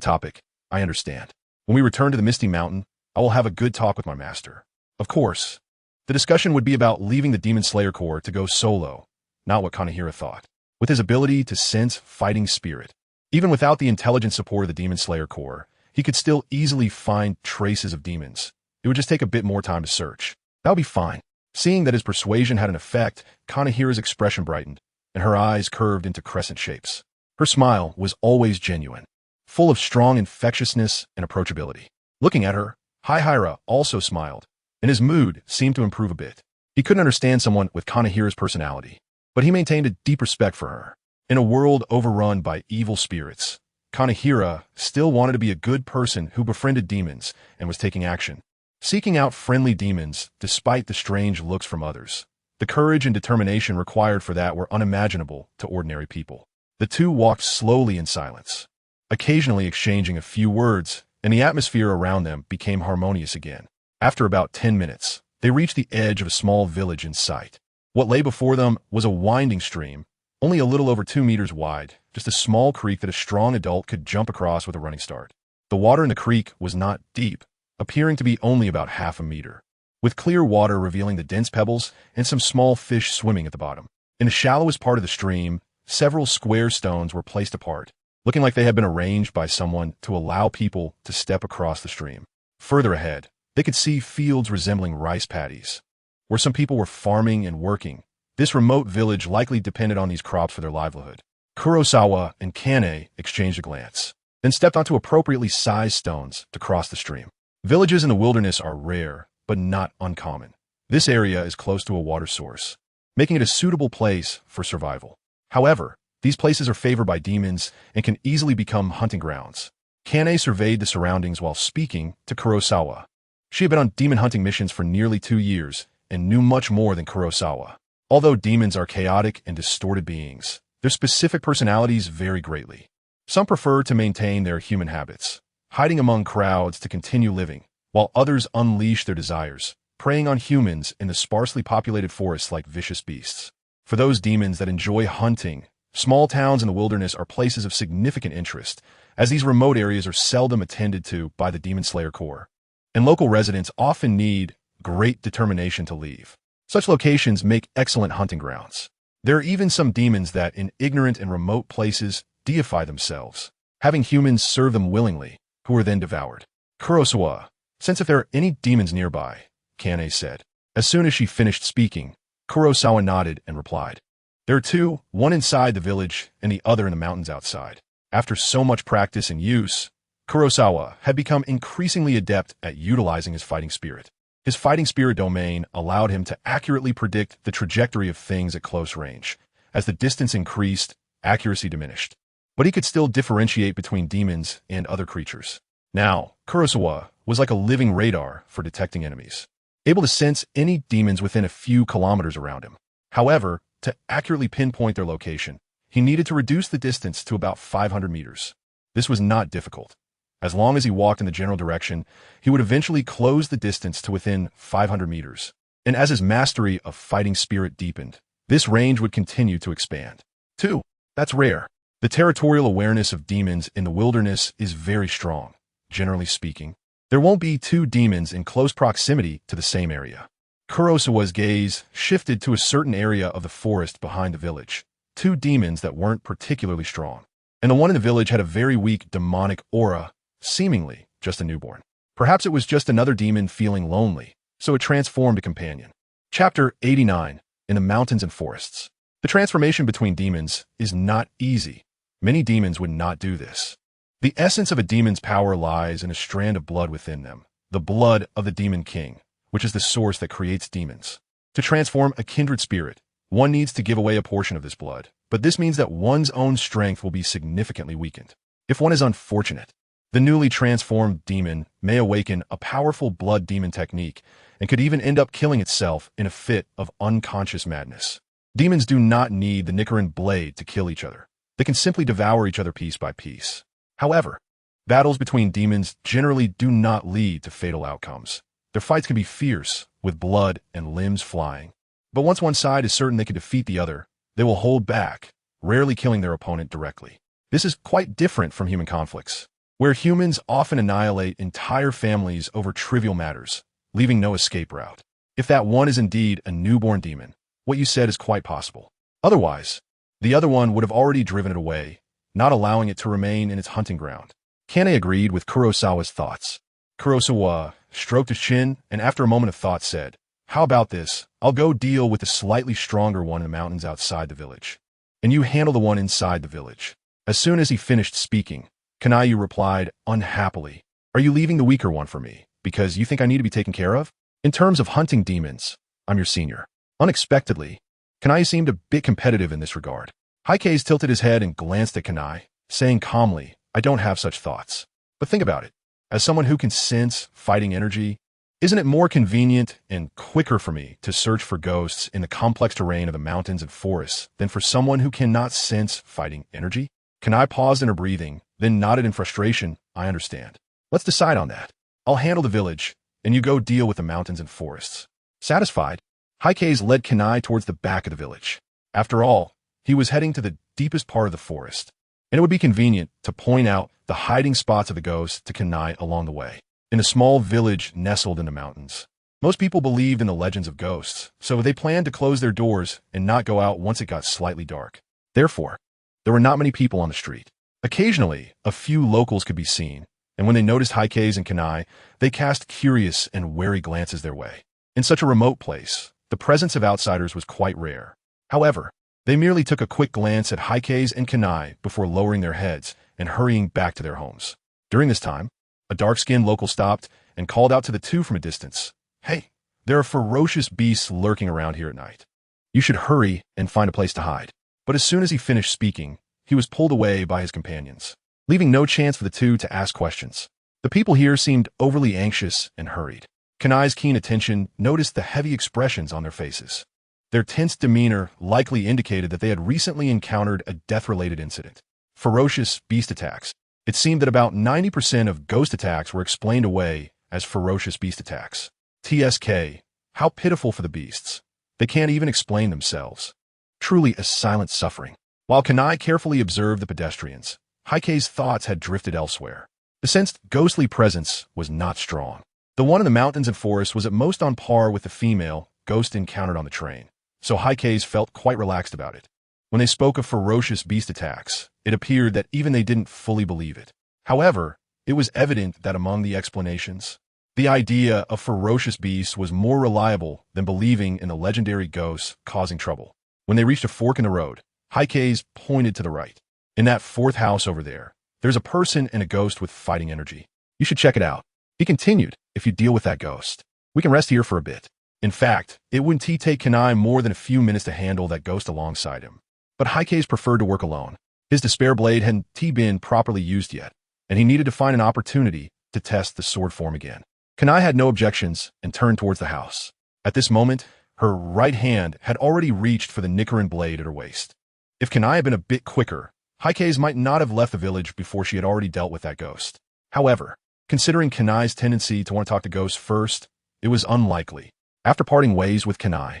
topic. I understand. When we return to the Misty Mountain, I will have a good talk with my master. Of course, the discussion would be about leaving the Demon Slayer Corps to go solo, not what Kanahira thought. With his ability to sense fighting spirit, even without the intelligent support of the Demon Slayer Corps, he could still easily find traces of demons. It would just take a bit more time to search. That would be fine. Seeing that his persuasion had an effect, Kanahira's expression brightened, and her eyes curved into crescent shapes. Her smile was always genuine, full of strong infectiousness and approachability. Looking at her, Haihira also smiled, and his mood seemed to improve a bit. He couldn't understand someone with Kanahira's personality, but he maintained a deep respect for her. In a world overrun by evil spirits, Kanahira still wanted to be a good person who befriended demons and was taking action, seeking out friendly demons despite the strange looks from others. The courage and determination required for that were unimaginable to ordinary people. The two walked slowly in silence, occasionally exchanging a few words, and the atmosphere around them became harmonious again. After about 10 minutes, they reached the edge of a small village in sight. What lay before them was a winding stream, only a little over 2 meters wide, just a small creek that a strong adult could jump across with a running start. The water in the creek was not deep, appearing to be only about half a meter, with clear water revealing the dense pebbles and some small fish swimming at the bottom. In the shallowest part of the stream, several square stones were placed apart, looking like they had been arranged by someone to allow people to step across the stream. Further ahead, they could see fields resembling rice paddies, where some people were farming and working. This remote village likely depended on these crops for their livelihood. Kurosawa and Kane exchanged a glance, then stepped onto appropriately sized stones to cross the stream. Villages in the wilderness are rare, but not uncommon. This area is close to a water source, making it a suitable place for survival. However, these places are favored by demons and can easily become hunting grounds. Kane surveyed the surroundings while speaking to Kurosawa. She had been on demon hunting missions for nearly 2 years and knew much more than Kurosawa. Although demons are chaotic and distorted beings, their specific personalities vary greatly. Some prefer to maintain their human habits, hiding among crowds to continue living, while others unleash their desires, preying on humans in the sparsely populated forests like vicious beasts. For those demons that enjoy hunting, small towns in the wilderness are places of significant interest, as these remote areas are seldom attended to by the Demon Slayer Corps, and local residents often need great determination to leave. Such locations make excellent hunting grounds. There are even some demons that, in ignorant and remote places, deify themselves, having humans serve them willingly, who are then devoured. Kurosawa, since if there are any demons nearby, Kane said. As soon as she finished speaking, Kurosawa nodded and replied. There are 2, one inside the village and the other in the mountains outside. After so much practice and use, Kurosawa had become increasingly adept at utilizing his fighting spirit. His fighting spirit domain allowed him to accurately predict the trajectory of things at close range. As the distance increased, accuracy diminished. But he could still differentiate between demons and other creatures. Now, Kurosawa was like a living radar for detecting enemies, able to sense any demons within a few kilometers around him. However, to accurately pinpoint their location, he needed to reduce the distance to about 500 meters. This was not difficult. As long as he walked in the general direction, he would eventually close the distance to within 500 meters. And as his mastery of fighting spirit deepened, this range would continue to expand. 2. That's rare. The territorial awareness of demons in the wilderness is very strong. Generally speaking, there won't be two demons in close proximity to the same area. Kurosawa's gaze shifted to a certain area of the forest behind the village. Two demons that weren't particularly strong. And the one in the village had a very weak demonic aura, seemingly just a newborn. Perhaps it was just another demon feeling lonely, so it transformed a companion. Chapter 89. In the Mountains and Forests. The transformation between demons is not easy. Many demons would not do this. The essence of a demon's power lies in a strand of blood within them, the blood of the demon king, which is the source that creates demons. To transform a kindred spirit, one needs to give away a portion of this blood, but this means that one's own strength will be significantly weakened. If one is unfortunate, the newly transformed demon may awaken a powerful blood demon technique and could even end up killing itself in a fit of unconscious madness. Demons do not need the Nichiren blade to kill each other. They can simply devour each other piece by piece. However, battles between demons generally do not lead to fatal outcomes. Their fights can be fierce, with blood and limbs flying. But once one side is certain they can defeat the other, they will hold back, rarely killing their opponent directly. This is quite different from human conflicts, where humans often annihilate entire families over trivial matters, leaving no escape route. If that one is indeed a newborn demon, what you said is quite possible. Otherwise, the other one would have already driven it away, not allowing it to remain in its hunting ground. Kane agreed with Kurosawa's thoughts. Kurosawa stroked his chin and after a moment of thought said, "How about this? I'll go deal with the slightly stronger one in the mountains outside the village, and you handle the one inside the village." As soon as he finished speaking, Kanayu replied unhappily, "Are you leaving the weaker one for me, because you think I need to be taken care of? In terms of hunting demons, I'm your senior." Unexpectedly, Kanai seemed a bit competitive in this regard. Heisei tilted his head and glanced at Kanai, saying calmly, "I don't have such thoughts. But think about it. As someone who can sense fighting energy, isn't it more convenient and quicker for me to search for ghosts in the complex terrain of the mountains and forests than for someone who cannot sense fighting energy?" Kanai paused in her breathing, then nodded in frustration. "I understand. Let's decide on that. I'll handle the village, and you go deal with the mountains and forests." Satisfied, Heisei led Kanai towards the back of the village. After all, he was heading to the deepest part of the forest, and it would be convenient to point out the hiding spots of the ghosts to Kanai along the way. In a small village nestled in the mountains, most people believed in the legends of ghosts, so they planned to close their doors and not go out once it got slightly dark. Therefore, there were not many people on the street. Occasionally, a few locals could be seen, and when they noticed Heisei and Kanai, they cast curious and wary glances their way. In such a remote place, the presence of outsiders was quite rare. However, they merely took a quick glance at Heisei and Kanai before lowering their heads and hurrying back to their homes. During this time, a dark-skinned local stopped and called out to the two from a distance, "Hey, there are ferocious beasts lurking around here at night. You should hurry and find a place to hide." But as soon as he finished speaking, he was pulled away by his companions, leaving no chance for the two to ask questions. The people here seemed overly anxious and hurried. Kanai's keen attention noticed the heavy expressions on their faces. Their tense demeanor likely indicated that they had recently encountered a death-related incident. Ferocious beast attacks. It seemed that about 90% of ghost attacks were explained away as ferocious beast attacks. TSK. How pitiful for the beasts. They can't even explain themselves. Truly a silent suffering. While Kanai carefully observed the pedestrians, Heisei's thoughts had drifted elsewhere. The sensed ghostly presence was not strong. The one in the mountains and forests was at most on par with the female ghost encountered on the train, so Heisei felt quite relaxed about it. When they spoke of ferocious beast attacks, it appeared that even they didn't fully believe it. However, it was evident that among the explanations, the idea of ferocious beasts was more reliable than believing in the legendary ghosts causing trouble. When they reached a fork in the road, Heisei pointed to the right. "In that fourth house over there, there's a person and a ghost with fighting energy. You should check it out." He continued, "If you deal with that ghost, We can rest here for a bit. In fact, it wouldn't take Kanai more than a few minutes to handle that ghost alongside him. But Heisei preferred to work alone. His despair blade hadn't been properly used yet, and he needed to find an opportunity to test the sword form again. Kanai had no objections and turned towards the house. At this moment, her right hand had already reached for the Nichiren blade at her waist. If Kanai had been a bit quicker, Heisei might not have left the village before she had already dealt with that ghost. However, considering Kanai's tendency to want to talk to ghosts first, it was unlikely. After parting ways with Kanai,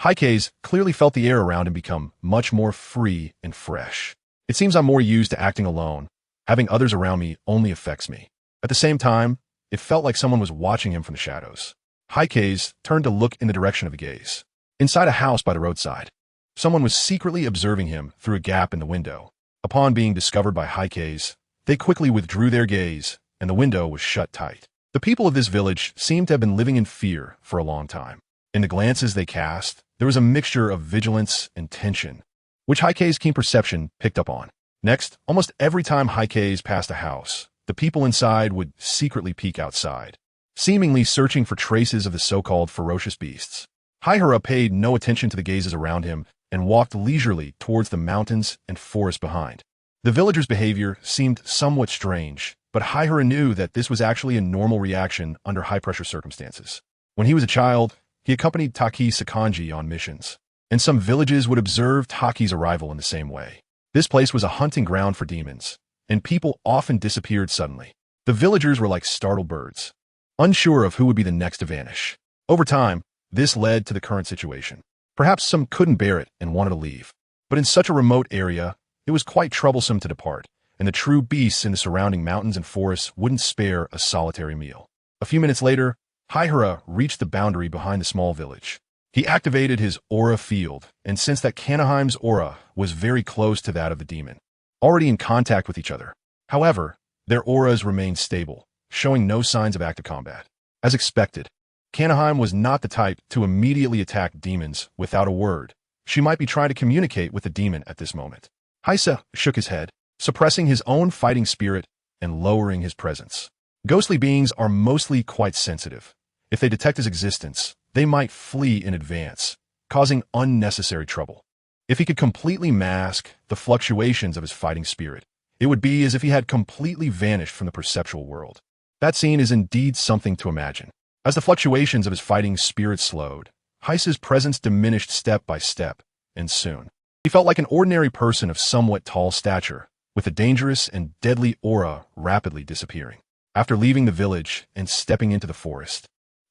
Heisei clearly felt the air around him become much more free and fresh. It seems I'm more used to acting alone. Having others around me only affects me. At the same time, it felt like someone was watching him from the shadows. Heisei turned to look in the direction of the gaze. Inside a house by the roadside, someone was secretly observing him through a gap in the window. Upon being discovered by Heisei, they quickly withdrew their gaze, and the window was shut tight. The people of this village seemed to have been living in fear for a long time. In the glances they cast, there was a mixture of vigilance and tension, which Heisei's keen perception picked up on. Next, almost every time Heisei passed a house, the people inside would secretly peek outside, seemingly searching for traces of the so-called ferocious beasts. Heihara paid no attention to the gazes around him and walked leisurely towards the mountains and forest behind. The villagers' behavior seemed somewhat strange, but Heihara knew that this was actually a normal reaction under high-pressure circumstances. When he was a child, he accompanied Taki Sakanji on missions, and some villages would observe Taki's arrival in the same way. This place was a hunting ground for demons, and people often disappeared suddenly. The villagers were like startled birds, unsure of who would be the next to vanish. Over time, this led to the current situation. Perhaps some couldn't bear it and wanted to leave. But in such a remote area, it was quite troublesome to depart, and the true beasts in the surrounding mountains and forests wouldn't spare a solitary meal. A few minutes later, Heihara reached the boundary behind the small village. He activated his aura field, and sensed that Kanaheim's aura was very close to that of the demon, already in contact with each other. However, their auras remained stable, showing no signs of active combat. As expected, Kanaheim was not the type to immediately attack demons without a word. She might be trying to communicate with the demon at this moment. Heisei shook his head, suppressing his own fighting spirit and lowering his presence. Ghostly beings are mostly quite sensitive. If they detect his existence, they might flee in advance, causing unnecessary trouble. If he could completely mask the fluctuations of his fighting spirit, it would be as if he had completely vanished from the perceptual world. That scene is indeed something to imagine. As the fluctuations of his fighting spirit slowed, Heisei's presence diminished step by step, and soon, he felt like an ordinary person of somewhat tall stature, with a dangerous and deadly aura rapidly disappearing. After leaving the village and stepping into the forest,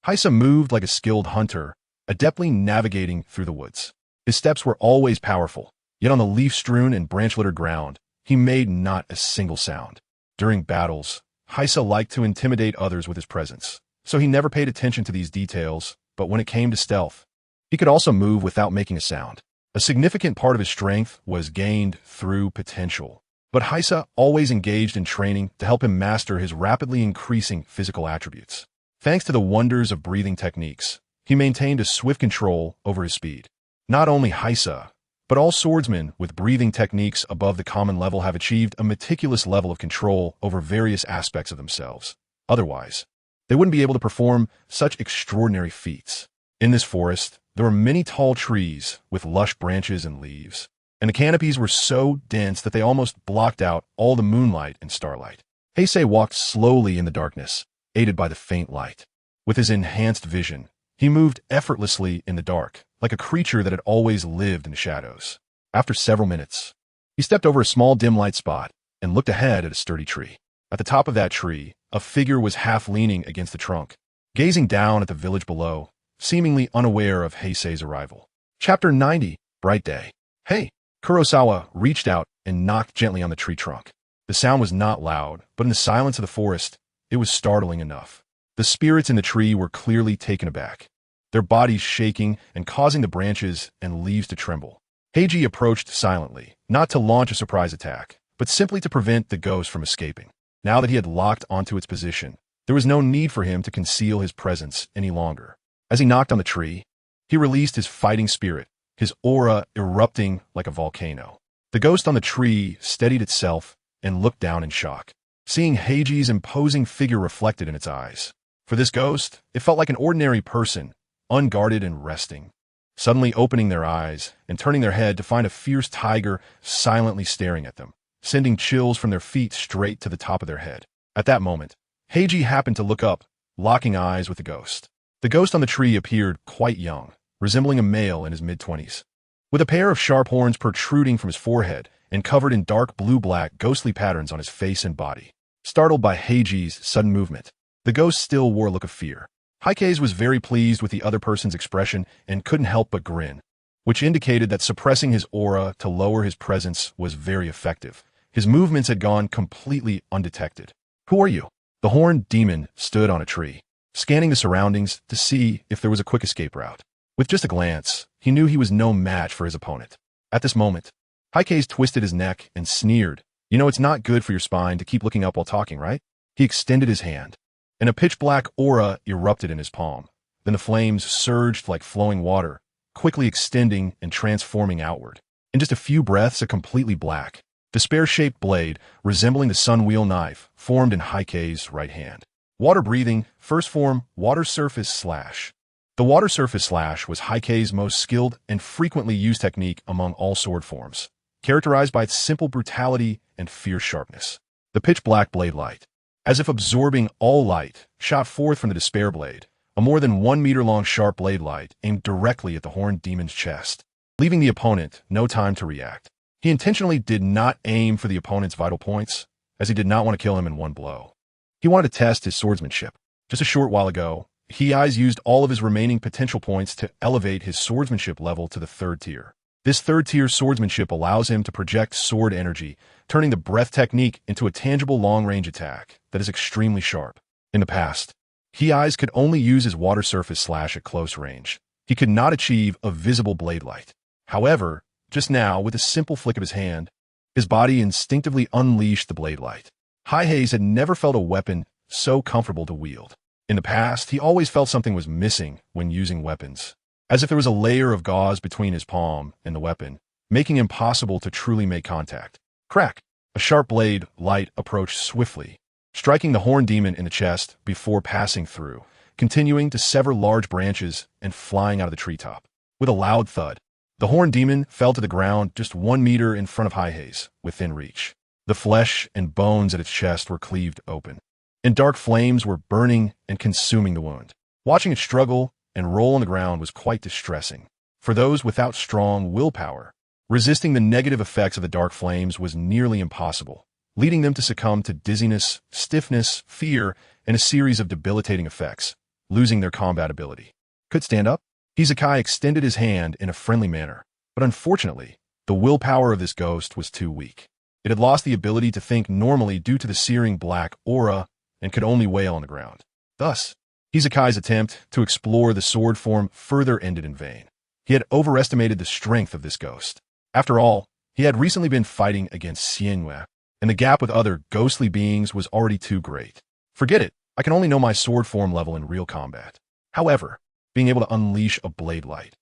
Heisei moved like a skilled hunter, adeptly navigating through the woods. His steps were always powerful, yet on the leaf-strewn and branch-littered ground, he made not a single sound. During battles, Heisei liked to intimidate others with his presence, so he never paid attention to these details, but when it came to stealth, he could also move without making a sound. A significant part of his strength was gained through potential, but Heisei always engaged in training to help him master his rapidly increasing physical attributes. Thanks to the wonders of breathing techniques, he maintained a swift control over his speed. Not only Heisei, but all swordsmen with breathing techniques above the common level have achieved a meticulous level of control over various aspects of themselves. Otherwise, they wouldn't be able to perform such extraordinary feats. In this forest, there were many tall trees with lush branches and leaves, and the canopies were so dense that they almost blocked out all the moonlight and starlight. Heisei walked slowly in the darkness, aided by the faint light. With his enhanced vision, he moved effortlessly in the dark, like a creature that had always lived in the shadows. After several minutes, he stepped over a small dim light spot and looked ahead at a sturdy tree. At the top of that tree, a figure was half leaning against the trunk, gazing down at the village below, seemingly unaware of Heisei's arrival. Chapter 90, Bright Day. Hey! Kurosawa reached out and knocked gently on the tree trunk. The sound was not loud, but in the silence of the forest, it was startling enough. The spirits in the tree were clearly taken aback, their bodies shaking and causing the branches and leaves to tremble. Heiji approached silently, not to launch a surprise attack, but simply to prevent the ghost from escaping. Now that he had locked onto its position, there was no need for him to conceal his presence any longer. As he knocked on the tree, he released his fighting spirit, his aura erupting like a volcano. The ghost on the tree steadied itself and looked down in shock, seeing Heiji's imposing figure reflected in its eyes. For this ghost, it felt like an ordinary person, unguarded and resting, suddenly opening their eyes and turning their head to find a fierce tiger silently staring at them, sending chills from their feet straight to the top of their head. At that moment, Heiji happened to look up, locking eyes with the ghost. The ghost on the tree appeared quite young, resembling a male in his mid-20s. With a pair of sharp horns protruding from his forehead and covered in dark blue-black ghostly patterns on his face and body. Startled by Heiji's sudden movement, the ghost still wore a look of fear. Heisei was very pleased with the other person's expression and couldn't help but grin, which indicated that suppressing his aura to lower his presence was very effective. His movements had gone completely undetected. Who are you? The horned demon stood on a tree, scanning the surroundings to see if there was a quick escape route. With just a glance, he knew he was no match for his opponent. At this moment, Heisei twisted his neck and sneered. You know it's not good for your spine to keep looking up while talking, right? He extended his hand, and a pitch-black aura erupted in his palm. Then the flames surged like flowing water, quickly extending and transforming outward. In just a few breaths, a completely black, despair-shaped blade, resembling the sun-wheel knife, formed in Heisei's right hand. Water-breathing, first form, water surface slash. The water surface slash was Heisei's most skilled and frequently used technique among all sword forms, characterized by its simple brutality and fierce sharpness. The pitch-black blade light, as if absorbing all light, shot forth from the despair blade, a more than 1 meter long sharp blade light aimed directly at the horned demon's chest, leaving the opponent no time to react. He intentionally did not aim for the opponent's vital points, as he did not want to kill him in one blow. He wanted to test his swordsmanship. Just a short while ago, Heisei used all of his remaining potential points to elevate his swordsmanship level to the 3rd tier. This 3rd tier swordsmanship allows him to project sword energy, turning the breath technique into a tangible long-range attack that is extremely sharp. In the past, Heisei could only use his water surface slash at close range. He could not achieve a visible blade light. However, just now, with a simple flick of his hand, his body instinctively unleashed the blade light. Heisei had never felt a weapon so comfortable to wield. In the past, he always felt something was missing when using weapons, as if there was a layer of gauze between his palm and the weapon, making it impossible to truly make contact. Crack! A sharp blade light approached swiftly, striking the horned demon in the chest before passing through, continuing to sever large branches and flying out of the treetop. With a loud thud, the horned demon fell to the ground just 1 meter in front of Heisei, within reach. The flesh and bones at its chest were cleaved open, and dark flames were burning and consuming the wound. Watching it struggle and roll on the ground was quite distressing. For those without strong willpower, resisting the negative effects of the dark flames was nearly impossible, leading them to succumb to dizziness, stiffness, fear, and a series of debilitating effects, losing their combat ability. Could stand up? Heisei extended his hand in a friendly manner, but unfortunately, the willpower of this ghost was too weak. It had lost the ability to think normally due to the searing black aura and could only wail on the ground. Thus, Heisei's attempt to explore the sword form further ended in vain. He had overestimated the strength of this ghost. After all, he had recently been fighting against Shuer, and the gap with other ghostly beings was already too great. Forget it, I can only know my sword form level in real combat. However, being able to unleash a blade light.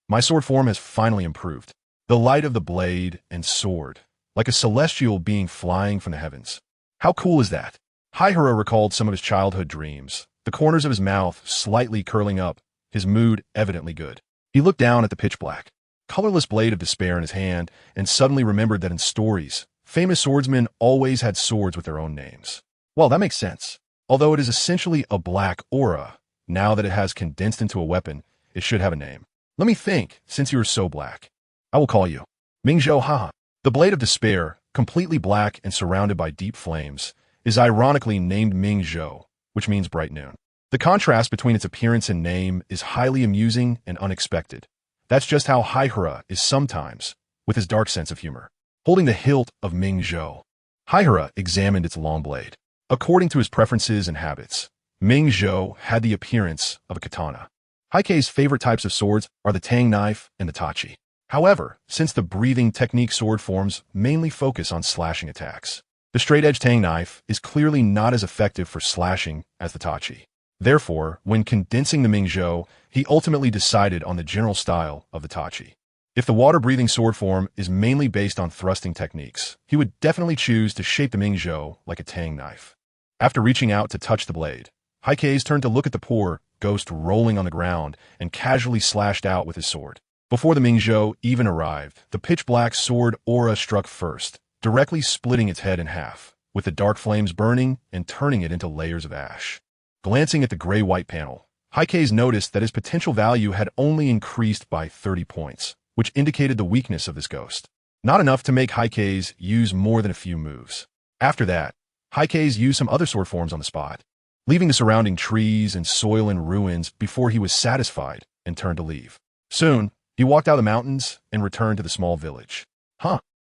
My sword form has finally improved. The light of the blade and sword, like a celestial being flying from the heavens. How cool is that? Heisei recalled some of his childhood dreams, the corners of his mouth slightly curling up, his mood evidently good. He looked down at the pitch-black, colorless blade of despair in his hand and suddenly remembered that in stories, famous swordsmen always had swords with their own names. Well, that makes sense. Although it is essentially a black aura, now that it has condensed into a weapon, it should have a name. Let me think, since you are so black. I will call you Mingzhou Haha. The blade of despair, completely black and surrounded by deep flames, is ironically named Mingzhou, which means bright noon. The contrast between its appearance and name is highly amusing and unexpected. That's just how Heisei is sometimes, with his dark sense of humor. Holding the hilt of Mingzhou, Heisei examined its long blade. According to his preferences and habits, Mingzhou had the appearance of a katana. Heisei's favorite types of swords are the tang knife and the tachi. However, since the breathing technique sword forms mainly focus on slashing attacks, the straight-edge tang knife is clearly not as effective for slashing as the tachi. Therefore, when condensing the Mingzhou, he ultimately decided on the general style of the tachi. If the water-breathing sword form is mainly based on thrusting techniques, he would definitely choose to shape the Mingzhou like a tang knife. After reaching out to touch the blade, Heisei turned to look at the poor ghost rolling on the ground and casually slashed out with his sword. Before the Mingzhou even arrived, the pitch-black sword aura struck first, directly splitting its head in half, with the dark flames burning and turning it into layers of ash. Glancing at the gray-white panel, Heisei noticed that his potential value had only increased by 30 points, which indicated the weakness of this ghost. Not enough to make Heisei use more than a few moves. After that, Heisei used some other sword forms on the spot, leaving the surrounding trees and soil in ruins before he was satisfied and turned to leave. Soon, he walked out of the mountains and returned to the small village.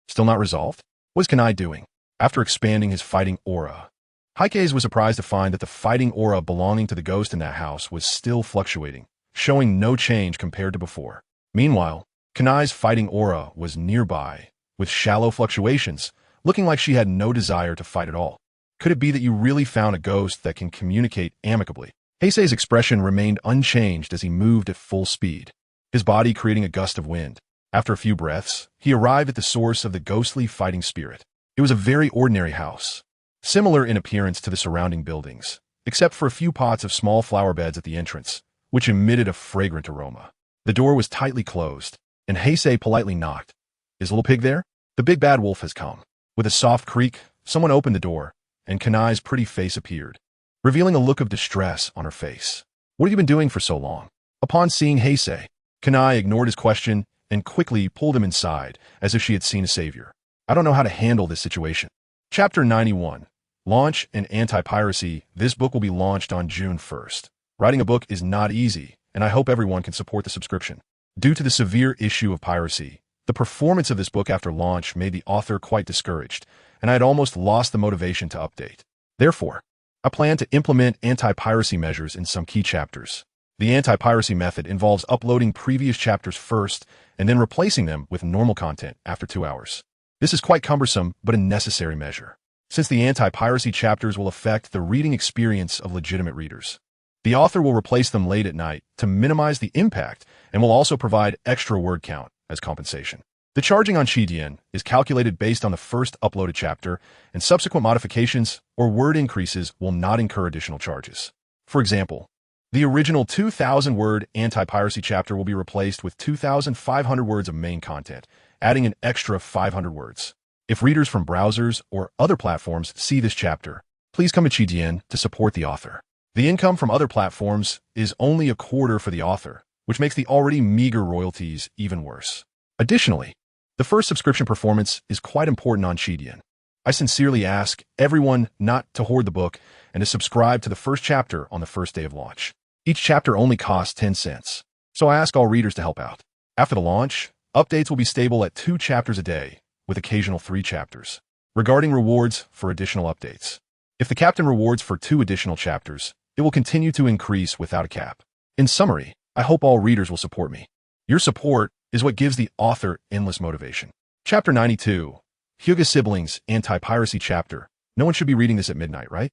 Still not resolved? What was Kanai doing? After expanding his fighting aura, Heisei was surprised to find that the fighting aura belonging to the ghost in that house was still fluctuating, showing no change compared to before. Meanwhile, Kanai's fighting aura was nearby, with shallow fluctuations, looking like she had no desire to fight at all. Could it be that you really found a ghost that can communicate amicably? Heisei's expression remained unchanged as he moved at full speed, his body creating a gust of wind. After a few breaths, he arrived at the source of the ghostly fighting spirit. It was a very ordinary house, similar in appearance to the surrounding buildings, except for a few pots of small flower beds at the entrance, which emitted a fragrant aroma. The door was tightly closed, and Heisei politely knocked. "Is little pig there?" "The big bad wolf has come." With a soft creak, someone opened the door, and Kanai's pretty face appeared, revealing a look of distress on her face. "What have you been doing for so long?" Upon seeing Heisei, Kanai ignored his question and quickly pulled him inside, as if she had seen a savior. "I don't know how to handle this situation." Chapter 91. Launch and Anti-Piracy. This book will be launched on June 1st. Writing a book is not easy, and I hope everyone can support the subscription. Due to the severe issue of piracy, the performance of this book after launch made the author quite discouraged, and I had almost lost the motivation to update. Therefore, I plan to implement anti-piracy measures in some key chapters. The anti-piracy method involves uploading previous chapters first and then replacing them with normal content after 2 hours. This is quite cumbersome, but a necessary measure, since the anti-piracy chapters will affect the reading experience of legitimate readers. The author will replace them late at night to minimize the impact and will also provide extra word count as compensation. The charging on Shidian is calculated based on the first uploaded chapter, and subsequent modifications or word increases will not incur additional charges. For example, the original 2,000-word anti-piracy chapter will be replaced with 2,500 words of main content, adding an extra 500 words. If readers from browsers or other platforms see this chapter, please come to Shidian to support the author. The income from other platforms is only a quarter for the author, which makes the already meager royalties even worse. Additionally, the first subscription performance is quite important on Shidian. I sincerely ask everyone not to hoard the book and to subscribe to the first chapter on the first day of launch. Each chapter only costs 10 cents, so I ask all readers to help out. After the launch, updates will be stable at 2 chapters a day, with occasional 3 chapters. Regarding rewards for additional updates, if the captain rewards for 2 additional chapters, it will continue to increase without a cap. In summary, I hope all readers will support me. Your support is what gives the author endless motivation. Chapter 92. Hyuga Siblings Anti-Piracy Chapter. No one should be reading this at midnight, right?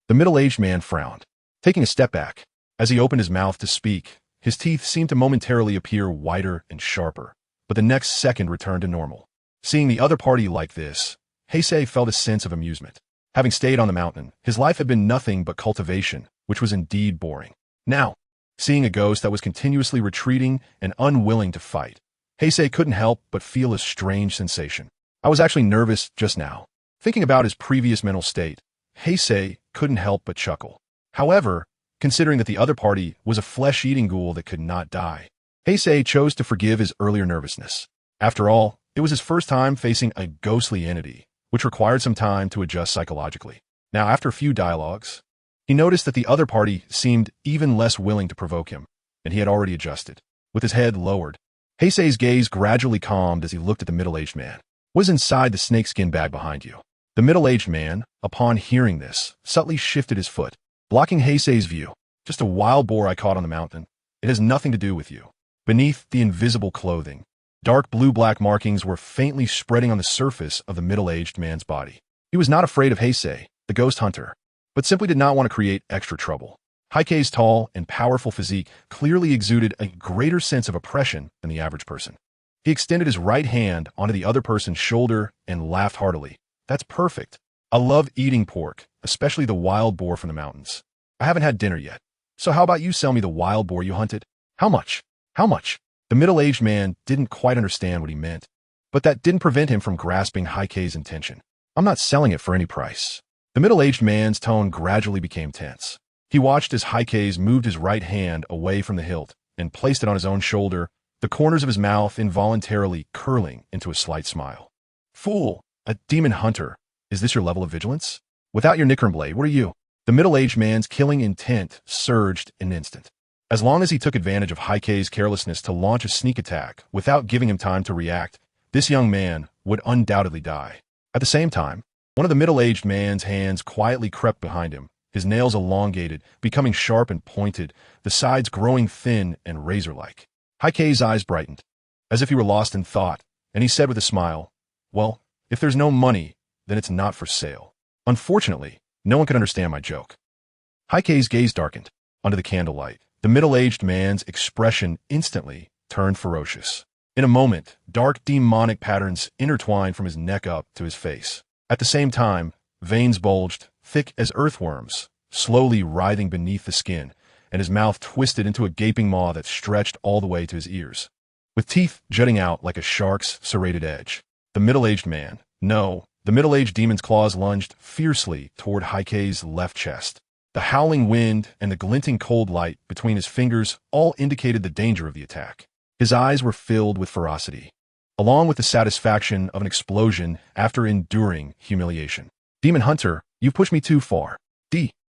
The middle-aged man frowned, taking a step back. As he opened his mouth to speak, his teeth seemed to momentarily appear whiter and sharper, but the next second returned to normal. Seeing the other party like this, Heisei felt a sense of amusement. Having stayed on the mountain, his life had been nothing but cultivation, which was indeed boring. Now, seeing a ghost that was continuously retreating and unwilling to fight, Heisei couldn't help but feel a strange sensation. I was actually nervous just now. Thinking about his previous mental state, Heisei couldn't help but chuckle. However, considering that the other party was a flesh-eating ghoul that could not die, Heisei chose to forgive his earlier nervousness. After all, it was his first time facing a ghostly entity, which required some time to adjust psychologically. Now, after a few dialogues, he noticed that the other party seemed even less willing to provoke him, and he had already adjusted. With his head lowered, Heisei's gaze gradually calmed as he looked at the middle-aged man. What is inside the snakeskin bag behind you? The middle-aged man, upon hearing this, subtly shifted his foot, blocking Heisei's view. Just a wild boar I caught on the mountain. It has nothing to do with you. Beneath the invisible clothing, dark blue-black markings were faintly spreading on the surface of the middle-aged man's body. He was not afraid of Heisei, the ghost hunter, but simply did not want to create extra trouble. Heisei's tall and powerful physique clearly exuded a greater sense of oppression than the average person. He extended his right hand onto the other person's shoulder and laughed heartily. That's perfect. I love eating pork, especially the wild boar from the mountains. I haven't had dinner yet. So how about you sell me the wild boar you hunted? How much? How much? The middle-aged man didn't quite understand what he meant, but that didn't prevent him from grasping Heisei's intention. I'm not selling it for any price. The middle-aged man's tone gradually became tense. He watched as Heisei moved his right hand away from the hilt and placed it on his own shoulder, the corners of his mouth involuntarily curling into a slight smile. Fool! A demon hunter! Is this your level of vigilance? Without your Nickerin blade, what are you? The middle-aged man's killing intent surged in an instant. As long as he took advantage of Heisei's carelessness to launch a sneak attack without giving him time to react, this young man would undoubtedly die. At the same time, one of the middle-aged man's hands quietly crept behind him, his nails elongated, becoming sharp and pointed, the sides growing thin and razor-like. Heisei's eyes brightened, as if he were lost in thought, and he said with a smile, "Well, if there's no money, then it's not for sale." Unfortunately, no one could understand my joke. Heisei's gaze darkened. Under the candlelight, the middle-aged man's expression instantly turned ferocious. In a moment, dark demonic patterns intertwined from his neck up to his face. At the same time, veins bulged, thick as earthworms, slowly writhing beneath the skin, and his mouth twisted into a gaping maw that stretched all the way to his ears. With teeth jutting out like a shark's serrated edge, the middle-aged demon's claws lunged fiercely toward Heisei's left chest. The howling wind and the glinting cold light between his fingers all indicated the danger of the attack. His eyes were filled with ferocity, along with the satisfaction of an explosion after enduring humiliation. Demon Hunter, you pushed me too far.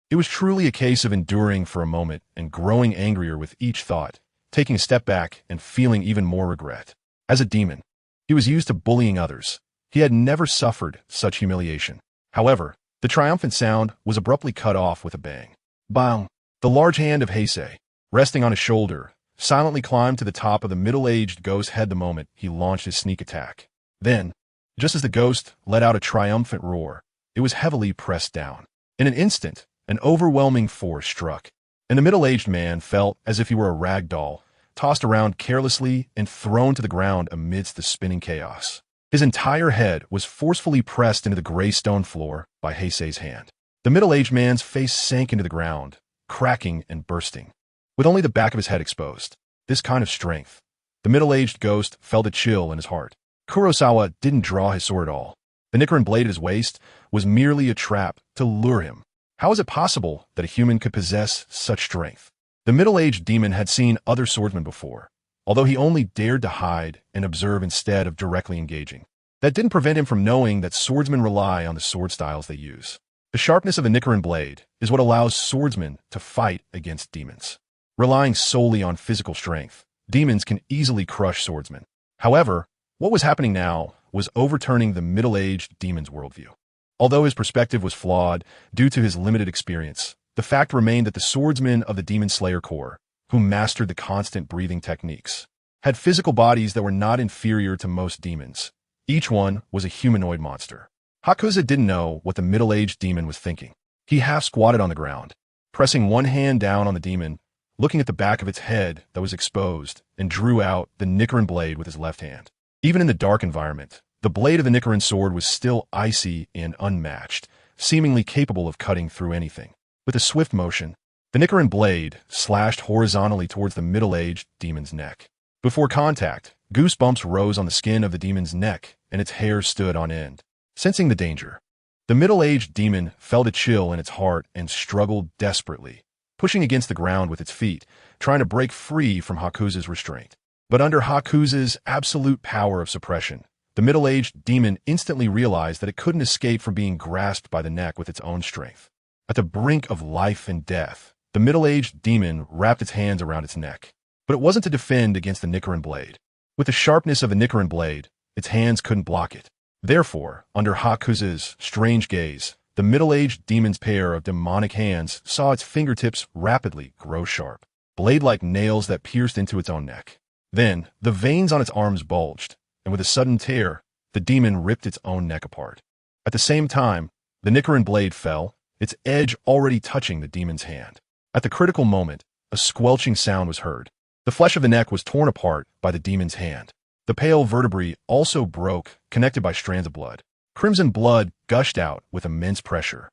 It was truly a case of enduring for a moment and growing angrier with each thought, taking a step back and feeling even more regret. As a demon, he was used to bullying others. He had never suffered such humiliation. However, the triumphant sound was abruptly cut off with a bang. Bang! The large hand of Heisei, resting on his shoulder, silently climbed to the top of the middle-aged ghost's head the moment he launched his sneak attack. Then, just as the ghost let out a triumphant roar, it was heavily pressed down. In an instant, an overwhelming force struck, and the middle-aged man felt as if he were a rag doll, tossed around carelessly and thrown to the ground amidst the spinning chaos. His entire head was forcefully pressed into the gray stone floor by Heisei's hand. The middle-aged man's face sank into the ground, cracking and bursting, with only the back of his head exposed. This kind of strength. The middle-aged ghost felt a chill in his heart. Kurosawa didn't draw his sword at all. The Nickerin blade at his waist was merely a trap to lure him. How is it possible that a human could possess such strength? The middle-aged demon had seen other swordsmen before, although he only dared to hide and observe instead of directly engaging. That didn't prevent him from knowing that swordsmen rely on the sword styles they use. The sharpness of the Nickerin blade is what allows swordsmen to fight against demons. Relying solely on physical strength, demons can easily crush swordsmen. However, what was happening now was overturning the middle-aged demon's worldview. Although his perspective was flawed due to his limited experience, the fact remained that the swordsmen of the Demon Slayer Corps, who mastered the constant breathing techniques, had physical bodies that were not inferior to most demons. Each one was a humanoid monster. Asakusa didn't know what the middle-aged demon was thinking. He half-squatted on the ground, pressing one hand down on the demon, looking at the back of its head that was exposed, and drew out the Nickerin blade with his left hand. Even in the dark environment, the blade of the Nickerin sword was still icy and unmatched, seemingly capable of cutting through anything. With a swift motion, the Nickerin blade slashed horizontally towards the middle-aged demon's neck. Before contact, goosebumps rose on the skin of the demon's neck, and its hair stood on end. Sensing the danger, the middle-aged demon felt a chill in its heart and struggled desperately, pushing against the ground with its feet, trying to break free from Hakusa's restraint. But under Hakusa's absolute power of suppression, the middle-aged demon instantly realized that it couldn't escape from being grasped by the neck with its own strength. At the brink of life and death, the middle-aged demon wrapped its hands around its neck. But it wasn't to defend against the Nickerin blade. With the sharpness of the Nickerin blade, its hands couldn't block it. Therefore, under Hakusa's strange gaze, the middle-aged demon's pair of demonic hands saw its fingertips rapidly grow sharp, blade-like nails that pierced into its own neck. Then, the veins on its arms bulged, and with a sudden tear, the demon ripped its own neck apart. At the same time, the Nickerin blade fell, its edge already touching the demon's hand. At the critical moment, a squelching sound was heard. The flesh of the neck was torn apart by the demon's hand. The pale vertebrae also broke, connected by strands of blood. Crimson blood gushed out with immense pressure,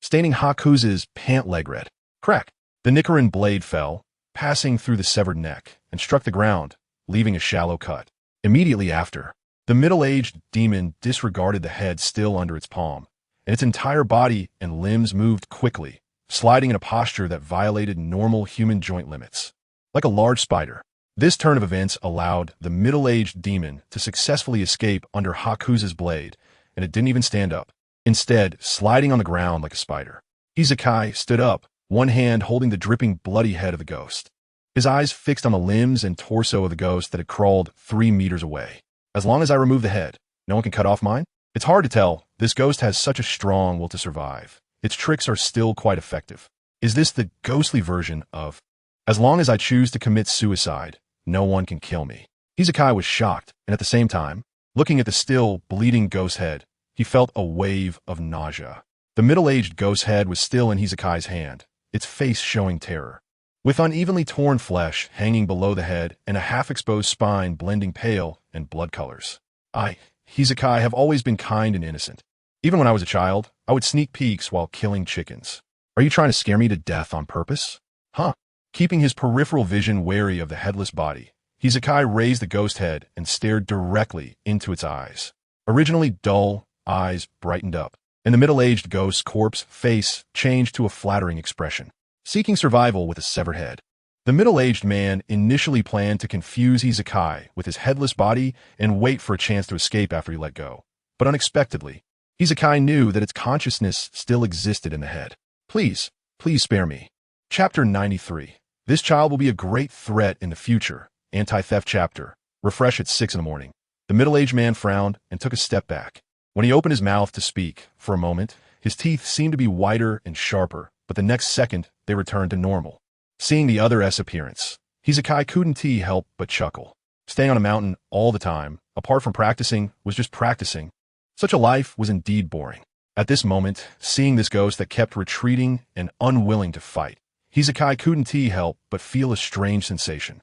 staining Hakusa's pant leg red. Crack! The Nichiren blade fell, passing through the severed neck, and struck the ground, leaving a shallow cut. Immediately after, the middle-aged demon disregarded the head still under its palm, and its entire body and limbs moved quickly, sliding in a posture that violated normal human joint limits. Like a large spider, this turn of events allowed the middle-aged demon to successfully escape under Hakusa's blade, and it didn't even stand up, instead sliding on the ground like a spider. Heisei stood up, one hand holding the dripping bloody head of the ghost. His eyes fixed on the limbs and torso of the ghost that had crawled 3 meters away. As long as I remove the head, no one can cut off mine? It's hard to tell. This ghost has such a strong will to survive. Its tricks are still quite effective. Is this the ghostly version of, as long as I choose to commit suicide, no one can kill me? Heisei was shocked, and at the same time, looking at the still, bleeding ghost head, he felt a wave of nausea. The middle-aged ghost head was still in Heisei's hand, its face showing terror. With unevenly torn flesh hanging below the head and a half-exposed spine blending pale and blood colors. Heisei, have always been kind and innocent. Even when I was a child, I would sneak peeks while killing chickens. Are you trying to scare me to death on purpose? Huh? Keeping his peripheral vision wary of the headless body, Heisei raised the ghost head and stared directly into its eyes. Originally dull, eyes brightened up, and the middle-aged ghost's corpse face changed to a flattering expression. Seeking survival with a severed head. The middle-aged man initially planned to confuse Heisei with his headless body and wait for a chance to escape after he let go. But unexpectedly, Heisei knew that its consciousness still existed in the head. Please spare me. Chapter 93. This child will be a great threat in the future. Anti-theft chapter. Refresh at 6 in the morning. The middle-aged man frowned and took a step back. When he opened his mouth to speak, for a moment, his teeth seemed to be whiter and sharper, but the next second, they returned to normal. Seeing the other S appearance, Heisei couldn't help but chuckle. Staying on a mountain all the time, apart from practicing, was just practicing. Such a life was indeed boring. At this moment, seeing this ghost that kept retreating and unwilling to fight, Heisei couldn't help but feel a strange sensation.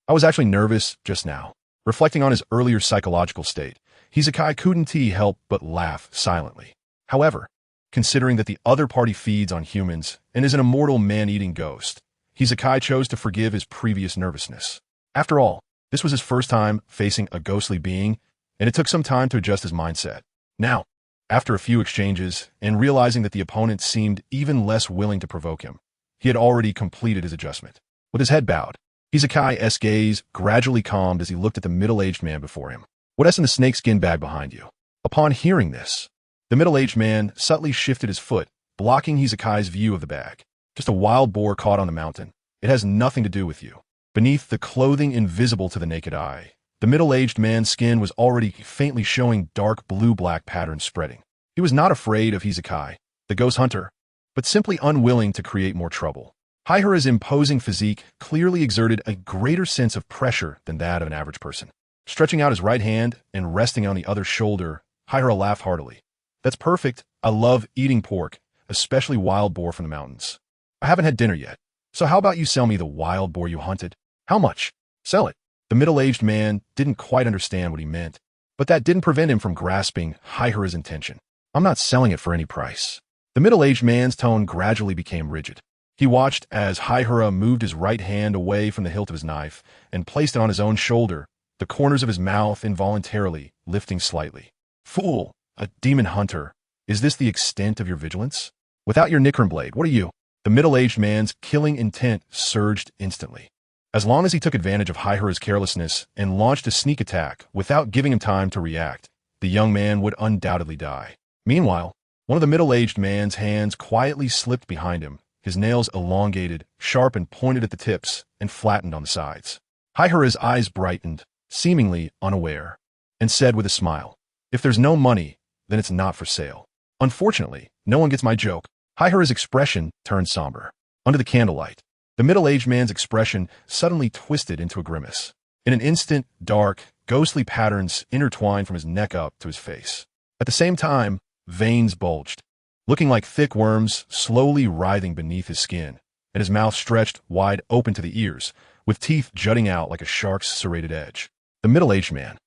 I was actually nervous just now. Reflecting on his earlier psychological state, Heisei couldn't help but laugh silently. However, considering that the other party feeds on humans and is an immortal man-eating ghost, Heisei chose to forgive his previous nervousness. After all, this was his first time facing a ghostly being, and it took some time to adjust his mindset. Now, after a few exchanges, and realizing that the opponent seemed even less willing to provoke him, he had already completed his adjustment. With his head bowed, Heisei's gaze gradually calmed as he looked at the middle-aged man before him. What's in the snakeskin bag behind you? Upon hearing this, the middle-aged man subtly shifted his foot, blocking Heisei's view of the bag. Just a wild boar caught on the mountain. It has nothing to do with you. Beneath the clothing invisible to the naked eye, the middle-aged man's skin was already faintly showing dark blue-black patterns spreading. He was not afraid of Heisei, the ghost hunter, but simply unwilling to create more trouble. Haihara's imposing physique clearly exerted a greater sense of pressure than that of an average person. Stretching out his right hand and resting on the other shoulder, Haihara laughed heartily. That's perfect. I love eating pork, especially wild boar from the mountains. I haven't had dinner yet, so how about you sell me the wild boar you hunted? How much? Sell it. The middle-aged man didn't quite understand what he meant, but that didn't prevent him from grasping Haihara's intention. I'm not selling it for any price. The middle-aged man's tone gradually became rigid. He watched as Haihara moved his right hand away from the hilt of his knife and placed it on his own shoulder, the corners of his mouth involuntarily lifting slightly. Fool! A demon hunter. Is this the extent of your vigilance? Without your Nichiren blade, what are you? The middle-aged man's killing intent surged instantly. As long as he took advantage of Haihara's carelessness and launched a sneak attack without giving him time to react, the young man would undoubtedly die. Meanwhile, one of the middle-aged man's hands quietly slipped behind him, his nails elongated, sharp and pointed at the tips, and flattened on the sides. Haihara's eyes brightened, seemingly unaware, and said with a smile, "If there's no money, then it's not for sale." Unfortunately, no one gets my joke. Haihara's expression turned somber. Under the candlelight, the middle-aged man's expression suddenly twisted into a grimace. In an instant, dark, ghostly patterns intertwined from his neck up to his face. At the same time, veins bulged, looking like thick worms slowly writhing beneath his skin, and his mouth stretched wide open to the ears, with teeth jutting out like a shark's serrated edge. The middle-aged man.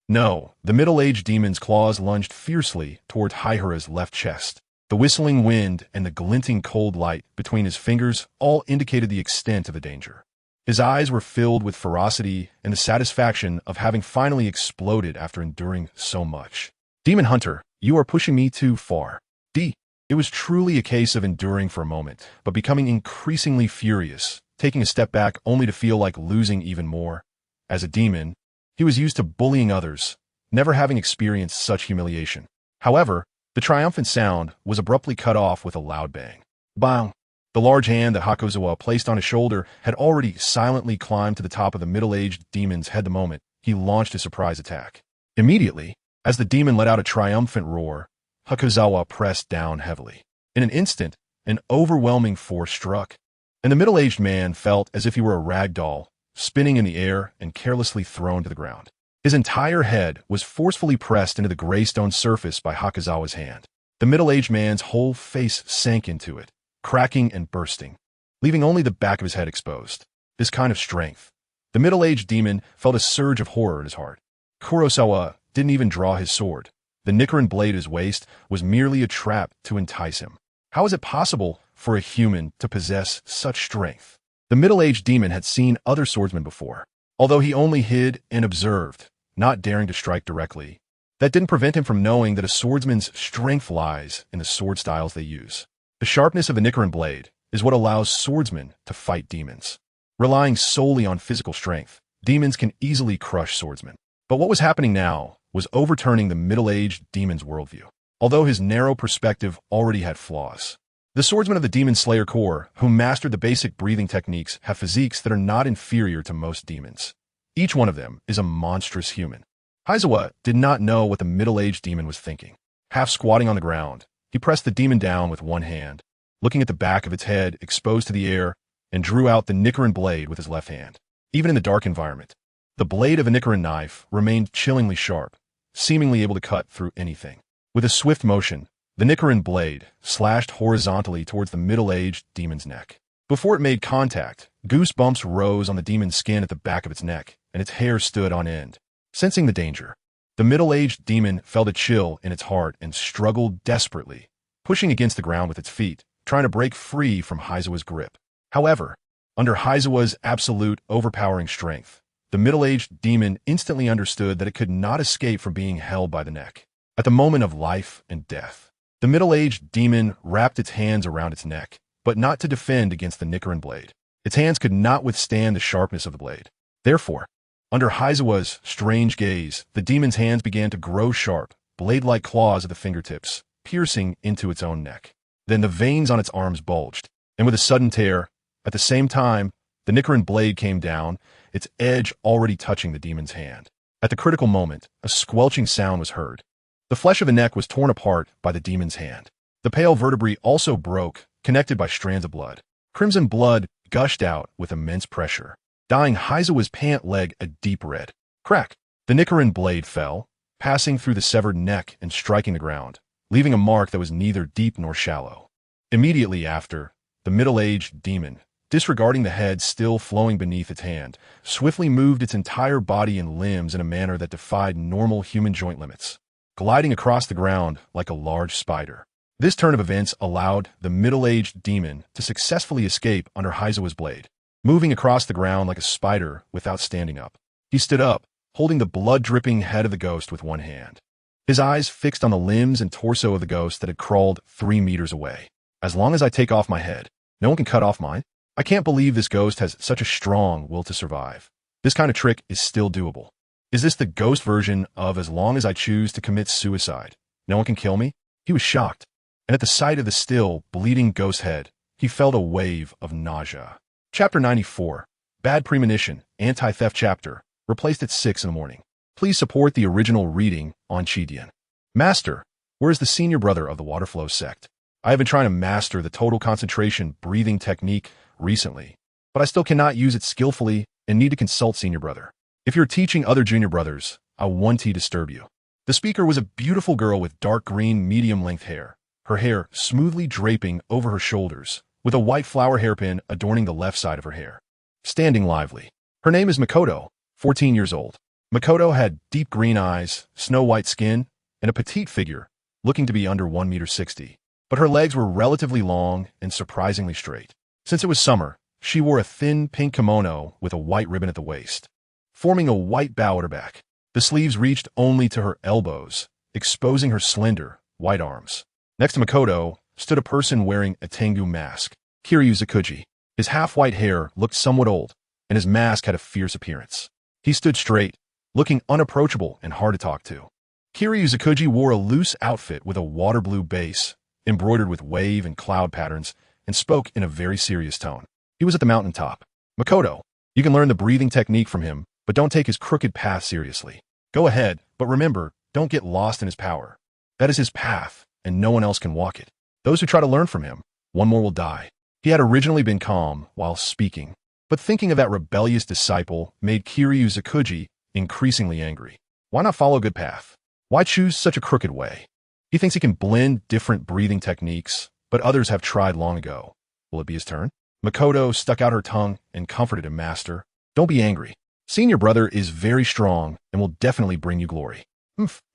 No, the middle-aged demon's claws lunged fiercely toward Haihara's left chest. The whistling wind and the glinting cold light between his fingers all indicated the extent of the danger. His eyes were filled with ferocity and the satisfaction of having finally exploded after enduring so much. Demon Hunter, you are pushing me too far. It was truly a case of enduring for a moment, but becoming increasingly furious, taking a step back only to feel like losing even more. As a demon, he was used to bullying others, never having experienced such humiliation. However, the triumphant sound was abruptly cut off with a loud bang. Bang! The large hand that Hakuzawa placed on his shoulder had already silently climbed to the top of the middle-aged demon's head the moment he launched his surprise attack. Immediately, as the demon let out a triumphant roar, Hakuzawa pressed down heavily. In an instant, an overwhelming force struck, and the middle-aged man felt as if he were a rag doll, spinning in the air and carelessly thrown to the ground. His entire head was forcefully pressed into the gray stone surface by Hakuzawa's hand. The middle-aged man's whole face sank into it, cracking and bursting, leaving only the back of his head exposed. This kind of strength. The middle-aged demon felt a surge of horror in his heart. Kurosawa didn't even draw his sword. The Nichiren blade at his waist was merely a trap to entice him. How is it possible for a human to possess such strength? The middle-aged demon had seen other swordsmen before, although he only hid and observed, not daring to strike directly. That didn't prevent him from knowing that a swordsman's strength lies in the sword styles they use. The sharpness of the Nichiren blade is what allows swordsmen to fight demons. Relying solely on physical strength, demons can easily crush swordsmen. But what was happening now was overturning the middle-aged demon's worldview, although his narrow perspective already had flaws. The swordsmen of the Demon Slayer Corps, who mastered the basic breathing techniques, have physiques that are not inferior to most demons. Each one of them is a monstrous human. Heisei did not know what the middle-aged demon was thinking. Half squatting on the ground, he pressed the demon down with one hand, looking at the back of its head exposed to the air, and drew out the Nichiren blade with his left hand. Even in the dark environment, the blade of a Nichiren knife remained chillingly sharp, seemingly able to cut through anything. With a swift motion, the Nichiren blade slashed horizontally towards the middle-aged demon's neck. Before it made contact, goosebumps rose on the demon's skin at the back of its neck, and its hair stood on end. Sensing the danger, the middle-aged demon felt a chill in its heart and struggled desperately, pushing against the ground with its feet, trying to break free from Heisei's grip. However, under Heisei's absolute overpowering strength, the middle-aged demon instantly understood that it could not escape from being held by the neck. At the moment of life and death, the middle-aged demon wrapped its hands around its neck, but not to defend against the Nichiren blade. Its hands could not withstand the sharpness of the blade. Therefore, under Heisei's strange gaze, the demon's hands began to grow sharp, blade-like claws at the fingertips, piercing into its own neck. Then the veins on its arms bulged, and with a sudden tear, at the same time, the Nichiren blade came down, its edge already touching the demon's hand. At the critical moment, a squelching sound was heard. The flesh of the neck was torn apart by the demon's hand. The pale vertebrae also broke, connected by strands of blood. Crimson blood gushed out with immense pressure, dyeing Heisei's pant leg a deep red. Crack! The Nichiren blade fell, passing through the severed neck and striking the ground, leaving a mark that was neither deep nor shallow. Immediately after, the middle-aged demon, disregarding the head still flowing beneath its hand, swiftly moved its entire body and limbs in a manner that defied normal human joint limits, gliding across the ground like a large spider. This turn of events allowed the middle-aged demon to successfully escape under Heisei's blade, moving across the ground like a spider without standing up. He stood up, holding the blood-dripping head of the ghost with one hand, his eyes fixed on the limbs and torso of the ghost that had crawled 3 meters away. As long as I take off my head, no one can cut off mine. I can't believe this ghost has such a strong will to survive. This kind of trick is still doable. Is this the ghost version of as long as I choose to commit suicide, no one can kill me? He was shocked, and at the sight of the still, bleeding ghost head, he felt a wave of nausea. Chapter 94, Bad Premonition, Anti-Theft Chapter, replaced at 6 in the morning. Please support the original reading on Chidian. Master, where is the senior brother of the Waterflow sect? I have been trying to master the total concentration breathing technique recently, but I still cannot use it skillfully and need to consult senior brother. If you're teaching other junior brothers, I won't disturb you. The speaker was a beautiful girl with dark green medium-length hair, her hair smoothly draping over her shoulders, with a white flower hairpin adorning the left side of her hair. Standing lively. Her name is Makoto, 14 years old. Makoto had deep green eyes, snow-white skin, and a petite figure, looking to be under 1.60 meters. but her legs were relatively long and surprisingly straight. Since it was summer, she wore a thin pink kimono with a white ribbon at the waist, forming a white bow at her back. The sleeves reached only to her elbows, exposing her slender, white arms. Next to Makoto stood a person wearing a Tengu mask, Kiryu Zakuji. His half-white hair looked somewhat old, and his mask had a fierce appearance. He stood straight, looking unapproachable and hard to talk to. Kiryu Zakuji wore a loose outfit with a water blue base, embroidered with wave and cloud patterns, and spoke in a very serious tone. He was at the mountaintop. Makoto, you can learn the breathing technique from him, but don't take his crooked path seriously. Go ahead, but remember, don't get lost in his power. That is his path, and no one else can walk it. Those who try to learn from him, one more will die. He had originally been calm while speaking, but thinking of that rebellious disciple made Kiryu Zakuji increasingly angry. Why not follow a good path? Why choose such a crooked way? He thinks he can blend different breathing techniques, but others have tried long ago. Will it be his turn? Makoto stuck out her tongue and comforted him, Master. Don't be angry. Senior brother is very strong and will definitely bring you glory.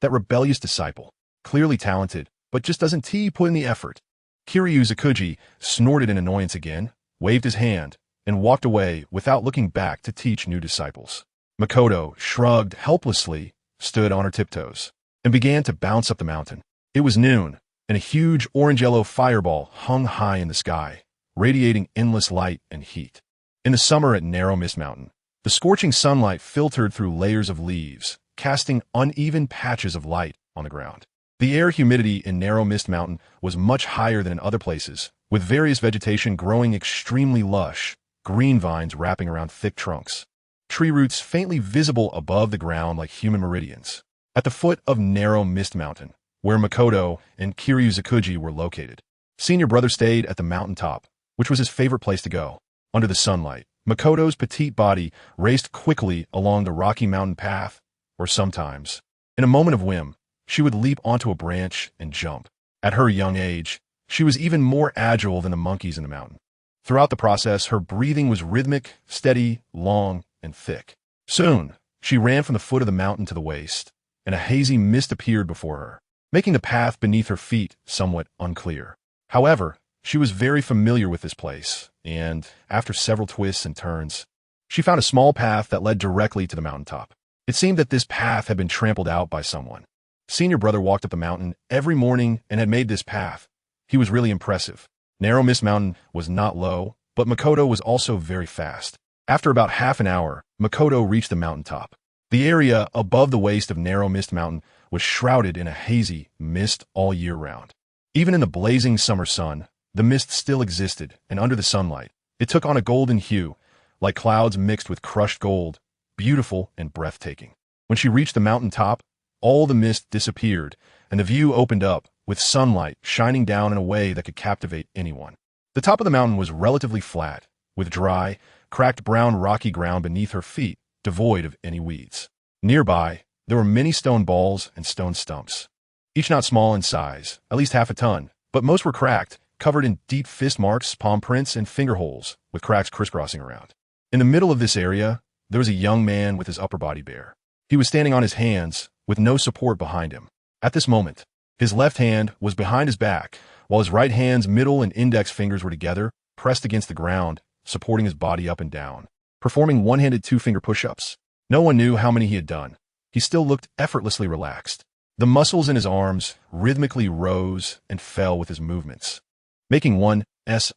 That rebellious disciple. Clearly talented, but just doesn't put in the effort. Kiryu Zakuji snorted in annoyance again, waved his hand, and walked away without looking back to teach new disciples. Makoto shrugged helplessly, stood on her tiptoes, and began to bounce up the mountain. It was noon, and a huge orange-yellow fireball hung high in the sky, radiating endless light and heat. In the summer at Narrow Mist Mountain, the scorching sunlight filtered through layers of leaves, casting uneven patches of light on the ground. The air humidity in Narrow Mist Mountain was much higher than in other places, with various vegetation growing extremely lush, green vines wrapping around thick trunks, tree roots faintly visible above the ground like human meridians. At the foot of Narrow Mist Mountain, where Makoto and Kiryu Zakuji were located, Senior brother stayed at the mountaintop, which was his favorite place to go. Under the sunlight, Makoto's petite body raced quickly along the rocky mountain path, or sometimes, in a moment of whim, she would leap onto a branch and jump. At her young age, she was even more agile than the monkeys in the mountain. Throughout the process, her breathing was rhythmic, steady, long, and thick. Soon, she ran from the foot of the mountain to the waist, and a hazy mist appeared before her, making the path beneath her feet somewhat unclear. However, she was very familiar with this place, and, after several twists and turns, she found a small path that led directly to the mountaintop. It seemed that this path had been trampled out by someone. Senior brother walked up the mountain every morning and had made this path. He was really impressive. Narrow Mist Mountain was not low, but Makoto was also very fast. After about half an hour, Makoto reached the mountaintop. The area above the waist of Narrow Mist Mountain was shrouded in a hazy mist all year round. Even in the blazing summer sun, the mist still existed, and under the sunlight, it took on a golden hue, like clouds mixed with crushed gold, beautiful and breathtaking. When she reached the mountaintop, all the mist disappeared, and the view opened up, with sunlight shining down in a way that could captivate anyone. The top of the mountain was relatively flat, with dry, cracked brown rocky ground beneath her feet, devoid of any weeds. Nearby, there were many stone balls and stone stumps, each not small in size, at least half a ton, but most were cracked, covered in deep fist marks, palm prints, and finger holes, with cracks crisscrossing around. In the middle of this area, there was a young man with his upper body bare. He was standing on his hands, with no support behind him. At this moment, his left hand was behind his back, while his right hand's middle and index fingers were together, pressed against the ground, supporting his body up and down, performing one-handed two-finger push-ups. No one knew how many he had done. He still looked effortlessly relaxed. The muscles in his arms rhythmically rose and fell with his movements, making one's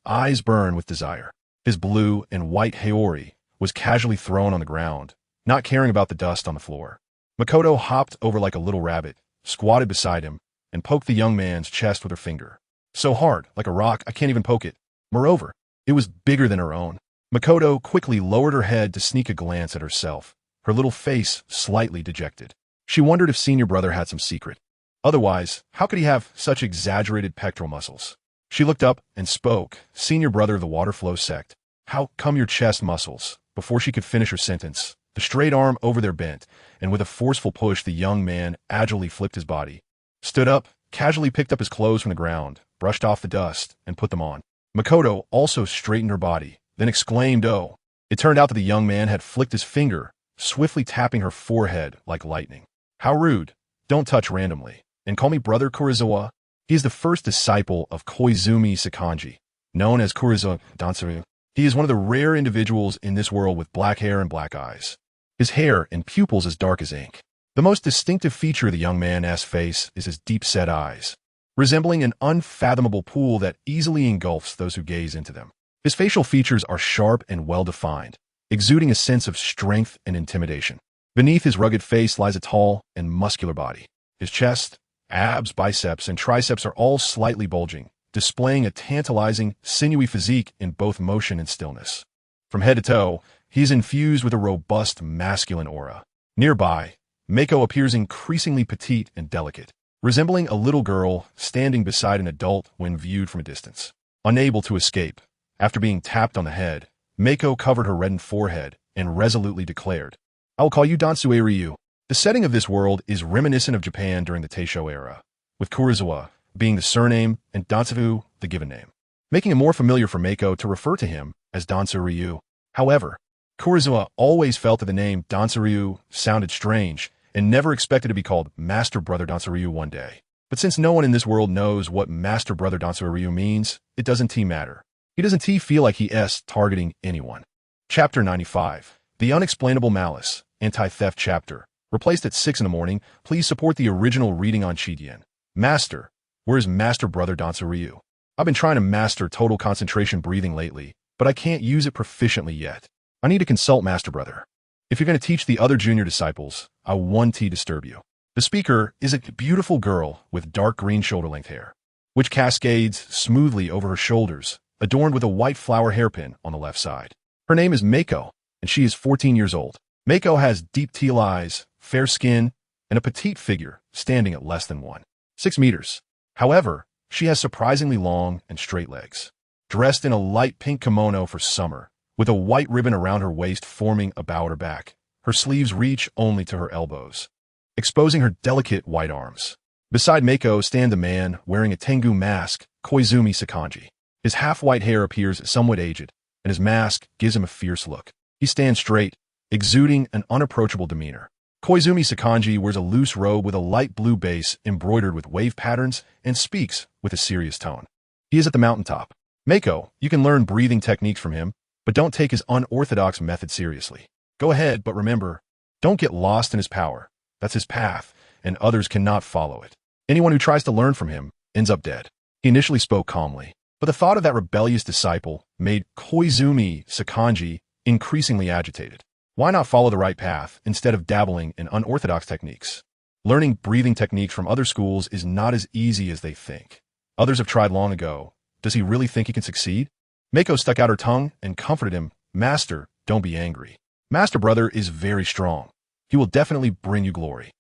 eyes burn with desire. His blue and white haori was casually thrown on the ground, not caring about the dust on the floor. Makoto hopped over like a little rabbit, squatted beside him, and poked the young man's chest with her finger. So hard, like a rock, I can't even poke it. Moreover, it was bigger than her own. Makoto quickly lowered her head to sneak a glance at herself, her little face slightly dejected. She wondered if Senior brother had some secret. Otherwise, how could he have such exaggerated pectoral muscles? She looked up and spoke, Senior brother of the water flow sect. How come your chest muscles? Before she could finish her sentence, the straight arm over there bent, and with a forceful push the young man agilely flipped his body, stood up, casually picked up his clothes from the ground, brushed off the dust, and put them on. Makoto also straightened her body, then exclaimed, "Oh!" It turned out that the young man had flicked his finger, swiftly tapping her forehead like lightning. "How rude. Don't touch randomly. And call me Brother Kurosawa." He is the first disciple of Koizumi Sakanji, known as Kurosawa Dansaru. He is one of the rare individuals in this world with black hair and black eyes. His hair and pupils as dark as ink. The most distinctive feature of the young man's face is his deep-set eyes, resembling an unfathomable pool that easily engulfs those who gaze into them. His facial features are sharp and well-defined, exuding a sense of strength and intimidation. Beneath his rugged face lies a tall and muscular body. His chest, abs, biceps, and triceps are all slightly bulging, displaying a tantalizing, sinewy physique in both motion and stillness. From head to toe, he is infused with a robust masculine aura. Nearby, Mako appears increasingly petite and delicate, resembling a little girl standing beside an adult when viewed from a distance. Unable to escape, after being tapped on the head, Mako covered her reddened forehead and resolutely declared, "I will call you Dansue Ryu." The setting of this world is reminiscent of Japan during the Taisho era, with Kurosawa being the surname and Dansavu the given name, making it more familiar for Mako to refer to him as Dansue Ryu. However, Kurosawa always felt that the name Dansue Ryu sounded strange and never expected to be called Master Brother Dansue Ryu one day. But since no one in this world knows what Master Brother Dansue Ryu means, it doesn't matter. He doesn't feel like he's targeting anyone. Chapter 95, The Unexplainable Malice, Anti-Theft Chapter. Replaced at 6 in the morning, please support the original reading on Shidian. Master, where is Master Brother Dansue Ryu? I've been trying to master total concentration breathing lately, but I can't use it proficiently yet. I need to consult Master Brother. If you're going to teach the other junior disciples, I won't disturb you. The speaker is a beautiful girl with dark green shoulder-length hair, which cascades smoothly over her shoulders, adorned with a white flower hairpin on the left side. Her name is Mako, and she is 14 years old. Mako has deep teal eyes, fair skin, and a petite figure, standing at less than 1.6 meters. However, she has surprisingly long and straight legs. Dressed in a light pink kimono for summer, with a white ribbon around her waist forming a bow at her back, her sleeves reach only to her elbows, exposing her delicate white arms. Beside Mako stands a man wearing a Tengu mask, Koizumi Sakanji. His half-white hair appears somewhat aged, and his mask gives him a fierce look. He stands straight, exuding an unapproachable demeanor. Koizumi Sakanji wears a loose robe with a light blue base embroidered with wave patterns and speaks with a serious tone. He is at the mountaintop. Mako, you can learn breathing techniques from him, but don't take his unorthodox method seriously. Go ahead, but remember, don't get lost in his power. That's his path, and others cannot follow it. Anyone who tries to learn from him ends up dead. He initially spoke calmly, but the thought of that rebellious disciple made Koizumi Sakanji increasingly agitated. Why not follow the right path instead of dabbling in unorthodox techniques? Learning breathing techniques from other schools is not as easy as they think. Others have tried long ago. Does he really think he can succeed? Mako stuck out her tongue and comforted him. Master, don't be angry. Master Brother is very strong. He will definitely bring you glory.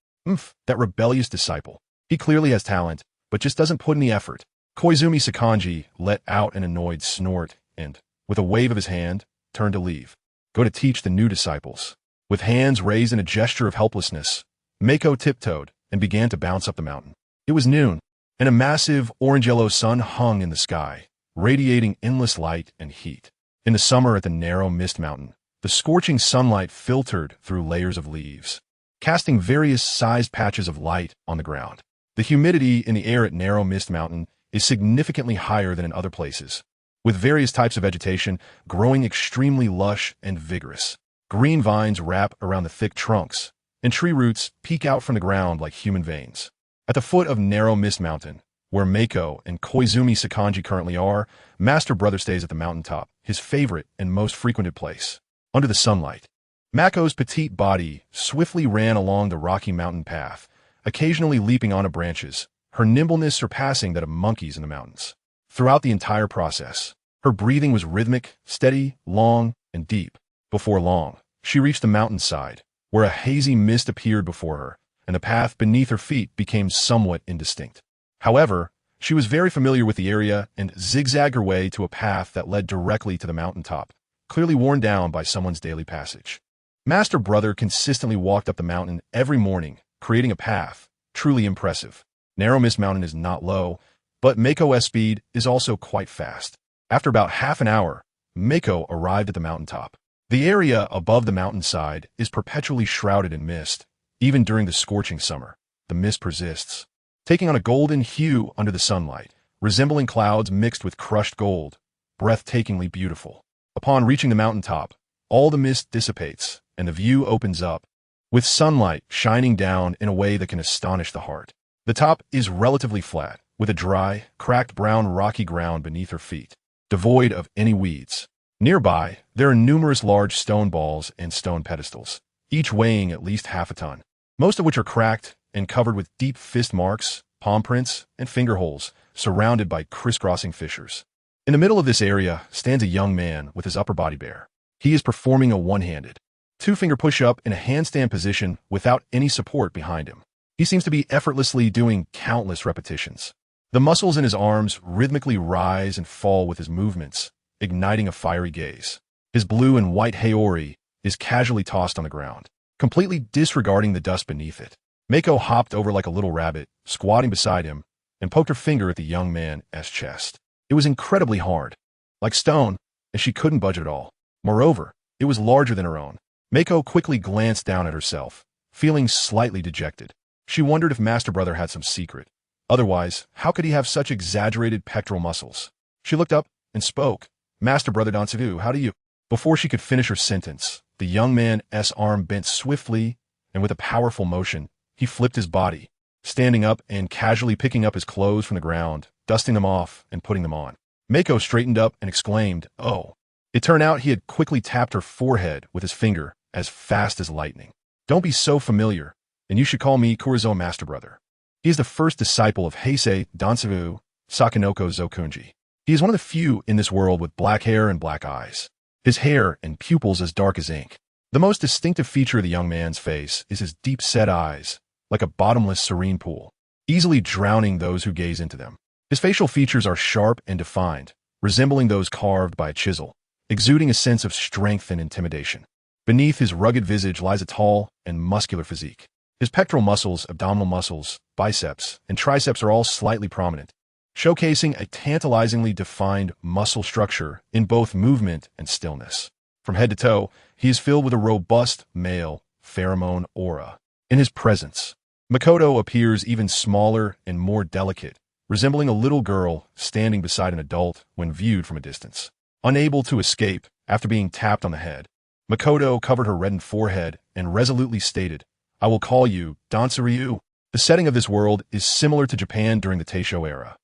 That rebellious disciple. He clearly has talent, but just doesn't put in the effort. Koizumi Sakanji let out an annoyed snort and, with a wave of his hand, turned to leave. Go to teach the new disciples. With hands raised in a gesture of helplessness, Mako tiptoed and began to bounce up the mountain. It was noon, and a massive orange-yellow sun hung in the sky, radiating endless light and heat. In the summer at the narrow mist mountain, the scorching sunlight filtered through layers of leaves, casting various sized patches of light on the ground. The humidity in the air at Narrow Mist Mountain is significantly higher than in other places, with various types of vegetation growing extremely lush and vigorous. Green vines wrap around the thick trunks, and tree roots peek out from the ground like human veins. At the foot of Narrow Mist Mountain, where Mako and Koizumi Sakanji currently are, Master Brother stays at the mountaintop, his favorite and most frequented place. Under the sunlight, Mako's petite body swiftly ran along the rocky mountain path, occasionally leaping onto branches, her nimbleness surpassing that of monkeys in the mountains. Throughout the entire process, her breathing was rhythmic, steady, long, and deep. Before long, she reached the mountainside, where a hazy mist appeared before her, and the path beneath her feet became somewhat indistinct. However, she was very familiar with the area and zigzagged her way to a path that led directly to the mountaintop, clearly worn down by someone's daily passage. Master Brother consistently walked up the mountain every morning, creating a path, truly impressive. Narrow Mist Mountain is not low, but Mako's speed is also quite fast. After about half an hour, Mako arrived at the mountaintop. The area above the mountainside is perpetually shrouded in mist. Even during the scorching summer, the mist persists. taking on a golden hue under the sunlight, resembling clouds mixed with crushed gold, breathtakingly beautiful. Upon reaching the mountaintop, all the mist dissipates, and the view opens up, with sunlight shining down in a way that can astonish the heart. The top is relatively flat, with a dry, cracked brown rocky ground beneath her feet, devoid of any weeds. Nearby, there are numerous large stone balls and stone pedestals, each weighing at least half a ton, most of which are cracked and covered with deep fist marks, palm prints, and finger holes, surrounded by crisscrossing fissures. In the middle of this area stands a young man with his upper body bare. He is performing a one-handed, two-finger push-up in a handstand position without any support behind him. He seems to be effortlessly doing countless repetitions. The muscles in his arms rhythmically rise and fall with his movements, igniting a fiery gaze. His blue and white haori is casually tossed on the ground, completely disregarding the dust beneath it. Mako hopped over like a little rabbit, squatting beside him, and poked her finger at the young man's chest. It was incredibly hard, like stone, and she couldn't budge at all. Moreover, it was larger than her own. Mako quickly glanced down at herself, feeling slightly dejected. She wondered if Master Brother had some secret. Otherwise, how could he have such exaggerated pectoral muscles? She looked up and spoke. Master Brother Dansavu, how do you? Before she could finish her sentence, the young man's arm bent swiftly, and with a powerful motion, he flipped his body, standing up and casually picking up his clothes from the ground, dusting them off and putting them on. Mako straightened up and exclaimed, "Oh." It turned out he had quickly tapped her forehead with his finger as fast as lightning. "Don't be so familiar, and you should call me Kurosawa Master Brother." He is the first disciple of Heisei Dansavu Sakanoko Zokunji. He is one of the few in this world with black hair and black eyes. His hair and pupils as dark as ink. The most distinctive feature of the young man's face is his deep-set eyes, like a bottomless serene pool, easily drowning those who gaze into them. His facial features are sharp and defined, resembling those carved by a chisel, exuding a sense of strength and intimidation. Beneath his rugged visage lies a tall and muscular physique. His pectoral muscles, abdominal muscles, biceps, and triceps are all slightly prominent, showcasing a tantalizingly defined muscle structure in both movement and stillness. From head to toe, he is filled with a robust male pheromone aura. In his presence, Makoto appears even smaller and more delicate, resembling a little girl standing beside an adult when viewed from a distance. Unable to escape after being tapped on the head, Makoto covered her reddened forehead and resolutely stated, "I will call you Dansuryu." The setting of this world is similar to Japan during the Taisho era.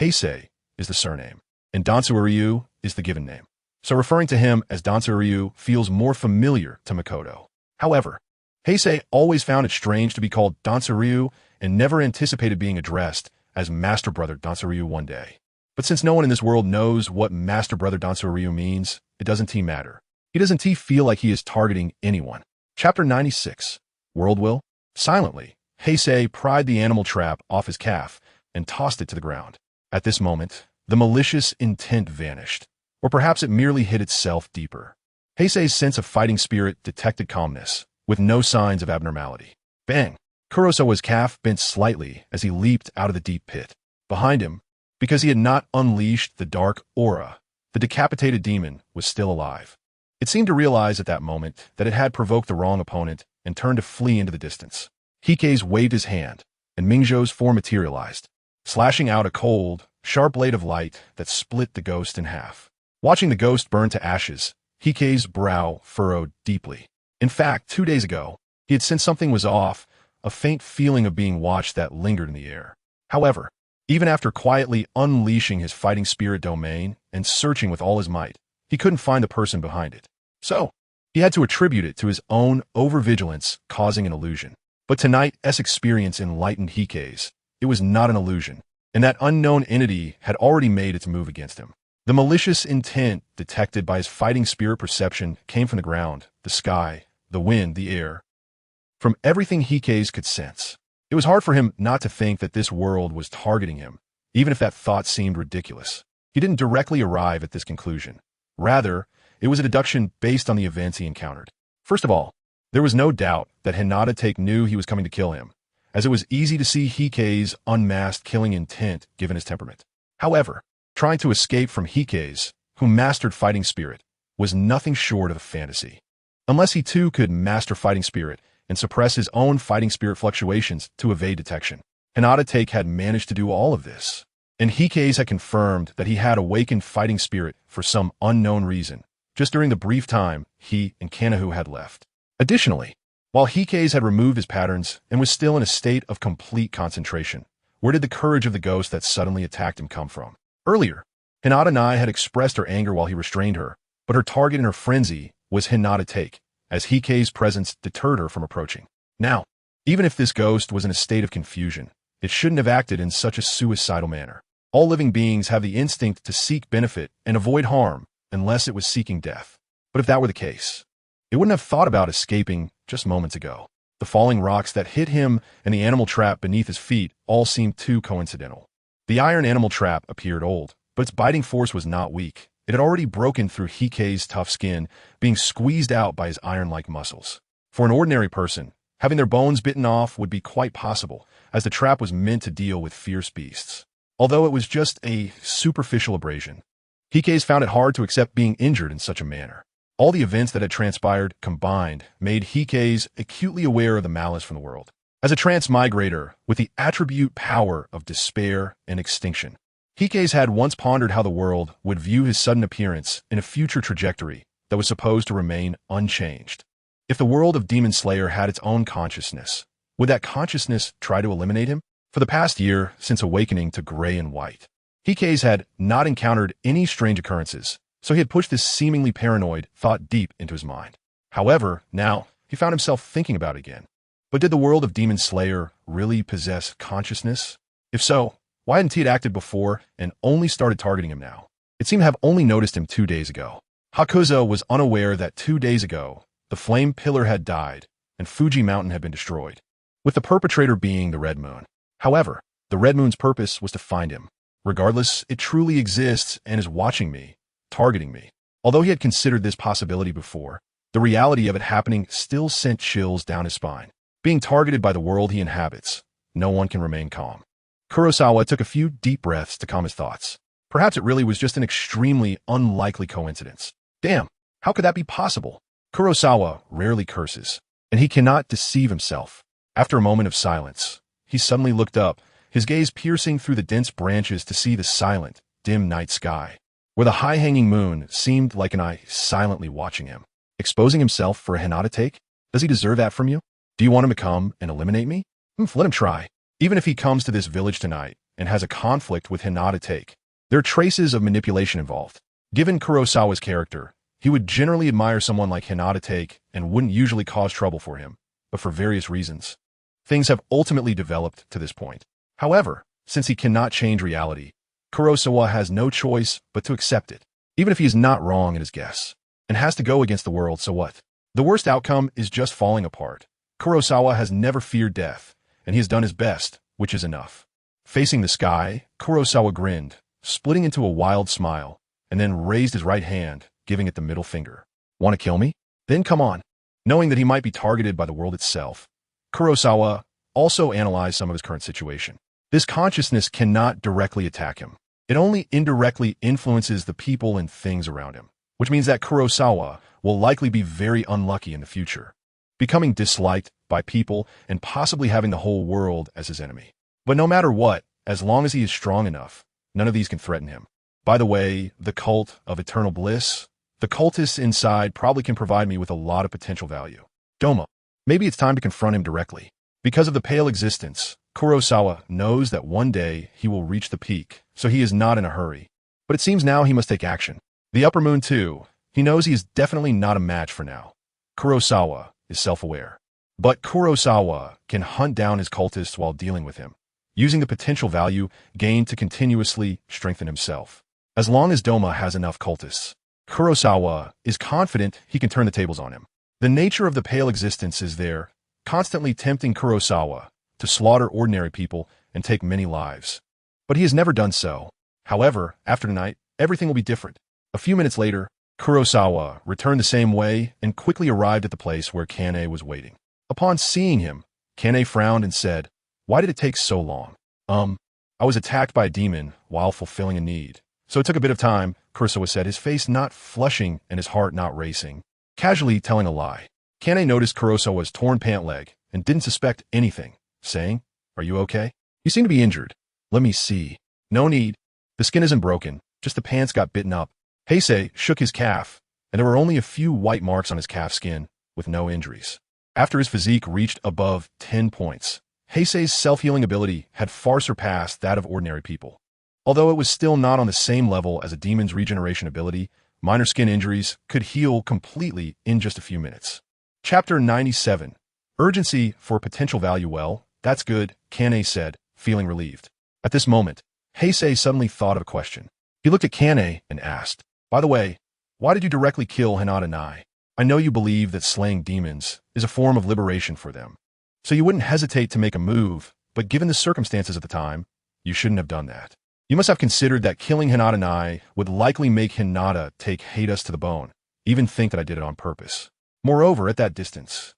Heisei is the surname, and Dansuryu is the given name. So referring to him as Dansuryu feels more familiar to Makoto. However, Heisei always found it strange to be called Dansuryu and never anticipated being addressed as Master Brother Dansuryu one day. But since no one in this world knows what Master Brother Dansuryu means, it doesn't matter. He doesn't feel like he is targeting anyone. Chapter 96. World Will? Silently, Heisei pried the animal trap off his calf and tossed it to the ground. At this moment, the malicious intent vanished, or perhaps it merely hid itself deeper. Heisei's sense of fighting spirit detected calmness, with no signs of abnormality. Bang! Kurosawa's calf bent slightly as he leaped out of the deep pit. Behind him, because he had not unleashed the dark aura, the decapitated demon was still alive. It seemed to realize at that moment that it had provoked the wrong opponent and turned to flee into the distance. Hikei's waved his hand, and Mingzhou's form materialized, slashing out a cold, sharp blade of light that split the ghost in half. Watching the ghost burn to ashes, Hikei's brow furrowed deeply. In fact, 2 days ago, he had sensed something was off, a faint feeling of being watched that lingered in the air. However, even after quietly unleashing his fighting spirit domain and searching with all his might, he couldn't find the person behind it. So, he had to attribute it to his own overvigilance causing an illusion. But tonight's experience enlightened Hikei's. It was not an illusion, and that unknown entity had already made its move against him. The malicious intent detected by his fighting spirit perception came from the ground, the sky, the wind, the air. From everything Hikei's could sense. It was hard for him not to think that this world was targeting him, even if that thought seemed ridiculous. He didn't directly arrive at this conclusion. Rather, it was a deduction based on the events he encountered. First of all, there was no doubt that Hinata Take knew he was coming to kill him, as it was easy to see Hikei's unmasked killing intent given his temperament. However, trying to escape from Hikei's, who mastered fighting spirit, was nothing short of a fantasy. Unless he too could master fighting spirit and suppress his own fighting spirit fluctuations to evade detection. Hinata Take had managed to do all of this. And Heisei had confirmed that he had awakened fighting spirit for some unknown reason, just during the brief time he and Kanahu had left. Additionally, while Heisei had removed his patterns and was still in a state of complete concentration, where did the courage of the ghost that suddenly attacked him come from? Earlier, Hinata Nai had expressed her anger while he restrained her, but her target in her frenzy was Hinata Take, as Heisei's presence deterred her from approaching. Now, even if this ghost was in a state of confusion, it shouldn't have acted in such a suicidal manner. All living beings have the instinct to seek benefit and avoid harm, unless it was seeking death. But if that were the case, it wouldn't have thought about escaping just moments ago. The falling rocks that hit him and the animal trap beneath his feet all seemed too coincidental. The iron animal trap appeared old, but its biting force was not weak. It had already broken through Heisei's tough skin, being squeezed out by his iron-like muscles. For an ordinary person, having their bones bitten off would be quite possible, as the trap was meant to deal with fierce beasts. Although it was just a superficial abrasion, Heisei found it hard to accept being injured in such a manner. All the events that had transpired combined made Heisei acutely aware of the malice from the world. As a transmigrator with the attribute power of despair and extinction, Heisei had once pondered how the world would view his sudden appearance in a future trajectory that was supposed to remain unchanged. If the world of Demon Slayer had its own consciousness, would that consciousness try to eliminate him? For the past year, since awakening to gray and white, Heisei had not encountered any strange occurrences, so he had pushed this seemingly paranoid thought deep into his mind. However, now, he found himself thinking about it again. But did the world of Demon Slayer really possess consciousness? If so, why hadn't he acted before and only started targeting him now? It seemed to have only noticed him 2 days ago. Asakusa was unaware that 2 days ago, the flame pillar had died and Fuji Mountain had been destroyed, with the perpetrator being the Red Moon. However, the Red Moon's purpose was to find him. Regardless, it truly exists and is watching me, targeting me. Although he had considered this possibility before, the reality of it happening still sent chills down his spine. Being targeted by the world he inhabits, no one can remain calm. Kurosawa took a few deep breaths to calm his thoughts. Perhaps it really was just an extremely unlikely coincidence. Damn, how could that be possible? Kurosawa rarely curses, and he cannot deceive himself. After a moment of silence, he suddenly looked up, his gaze piercing through the dense branches to see the silent, dim night sky, where the high-hanging moon seemed like an eye silently watching him. Exposing himself for a Hinata Take? Does he deserve that from you? Do you want him to come and eliminate me? Let him try. Even if he comes to this village tonight and has a conflict with Hinata Take, there are traces of manipulation involved. Given Kurosawa's character, he would generally admire someone like Hinata Take and wouldn't usually cause trouble for him, but for various reasons, things have ultimately developed to this point. However, since he cannot change reality, Kurosawa has no choice but to accept it, even if he is not wrong in his guess, and has to go against the world, so what? The worst outcome is just falling apart. Kurosawa has never feared death, and he has done his best, which is enough. Facing the sky, Kurosawa grinned, splitting into a wild smile, and then raised his right hand, giving it the middle finger. Want to kill me? Then come on. Knowing that he might be targeted by the world itself, Kurosawa also analyzed some of his current situation. This consciousness cannot directly attack him. It only indirectly influences the people and things around him, which means that Kurosawa will likely be very unlucky in the future, becoming disliked by people and possibly having the whole world as his enemy. But no matter what, as long as he is strong enough, none of these can threaten him. By the way, the cult of eternal bliss, the cultists inside probably can provide me with a lot of potential value. Doma, maybe it's time to confront him directly. Because of the pale existence, Kurosawa knows that one day he will reach the peak, so he is not in a hurry. But it seems now he must take action. The upper moon too, he knows he is definitely not a match for now. Kurosawa is self-aware. But Kurosawa can hunt down his cultists while dealing with him, using the potential value gained to continuously strengthen himself. As long as Doma has enough cultists, Kurosawa is confident he can turn the tables on him. The nature of the pale existence is there, constantly tempting Kurosawa to slaughter ordinary people and take many lives. But he has never done so. However, after tonight, everything will be different. A few minutes later, Kurosawa returned the same way and quickly arrived at the place where Kane was waiting. Upon seeing him, Kane frowned and said, "Why did it take so long?" I was attacked by a demon while fulfilling a need. So it took a bit of time, Kurosawa said, his face not flushing and his heart not racing, casually telling a lie. Kane noticed Kurosawa's torn pant leg and didn't suspect anything, saying, "Are you okay?" You seem to be injured. Let me see. No need. The skin isn't broken, just the pants got bitten up. Heisei shook his calf, and there were only a few white marks on his calf skin, with no injuries. After his physique reached above 10 points, Heisei's self-healing ability had far surpassed that of ordinary people. Although it was still not on the same level as a demon's regeneration ability, minor skin injuries could heal completely in just a few minutes. Chapter 97. Urgency for potential value. Well, that's good, Kane said, feeling relieved. At this moment, Heisei suddenly thought of a question. He looked at Kane and asked, "By the way, why did you directly kill Hinata Nai? I know you believe that slaying demons is a form of liberation for them. So you wouldn't hesitate to make a move, but given the circumstances at the time, you shouldn't have done that. You must have considered that killing Hinata Nai would likely make Hinata hate us to the bone, even think that I did it on purpose. Moreover, at that distance,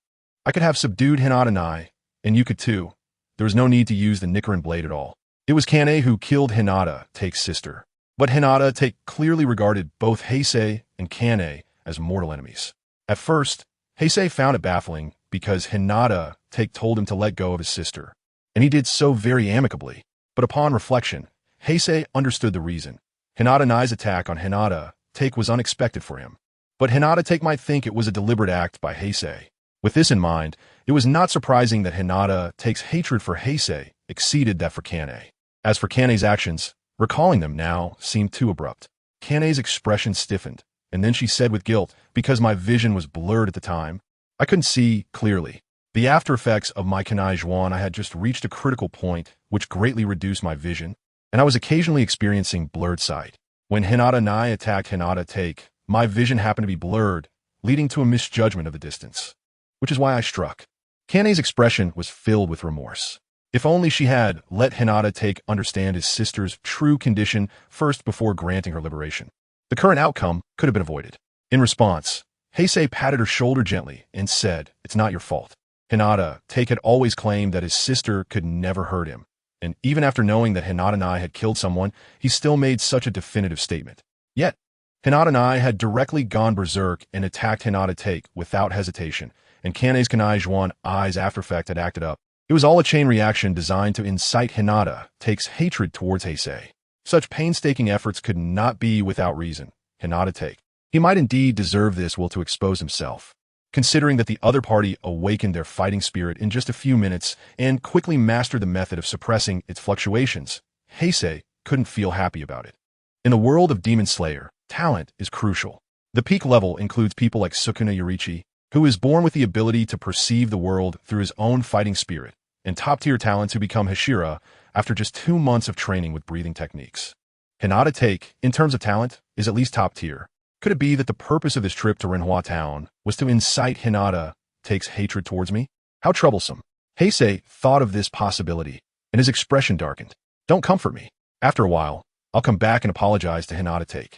I could have subdued Hinata Nai, and you could too. There was no need to use the Nicaran blade at all. It was Kane who killed Hinata's sister. But Hinata clearly regarded both Heisei and Kane as mortal enemies. At first, Heisei found it baffling because Hinata told him to let go of his sister, and he did so very amicably. But upon reflection, Heisei understood the reason. Hinata Nai's attack on Hinata was unexpected for him. But Hinata might think it was a deliberate act by Heisei. With this in mind, it was not surprising that Hinata's hatred for Heisei exceeded that for Kane. As for Kane's actions, recalling them now seemed too abrupt. Kane's expression stiffened, and then she said with guilt, "Because my vision was blurred at the time, I couldn't see clearly. The after effects of my Kanai Dwan, I had just reached a critical point which greatly reduced my vision, and I was occasionally experiencing blurred sight. When Hinata Nai attacked Hinata my vision happened to be blurred, leading to a misjudgment of the distance, which is why I struck." Kane's expression was filled with remorse. If only she had let Hinata understand his sister's true condition first before granting her liberation. The current outcome could have been avoided. In response, Heisei patted her shoulder gently and said, "It's not your fault." Hinata had always claimed that his sister could never hurt him, and even after knowing that Hinata Nai had killed someone, he still made such a definitive statement. Yet, Hinata Nai had directly gone berserk and attacked Hinata without hesitation, and Kane's Kanai Dwan eyes after effect had acted up. It was all a chain reaction designed to incite Hinata's hatred towards Heisei. Such painstaking efforts could not be without reason. Hinata he might indeed deserve this will to expose himself. Considering that the other party awakened their fighting spirit in just a few minutes and quickly mastered the method of suppressing its fluctuations, Heisei couldn't feel happy about it. In the world of Demon Slayer, talent is crucial. The peak level includes people like Sukuna Yorichi, who is born with the ability to perceive the world through his own fighting spirit, and top-tier talents who become Hashira after just 2 months of training with breathing techniques. Hinata in terms of talent, is at least top-tier. Could it be that the purpose of this trip to Renhua Town was to incite Hinata's hatred towards me? How troublesome. Heisei thought of this possibility, and his expression darkened. "Don't comfort me. After a while, I'll come back and apologize to Hinata.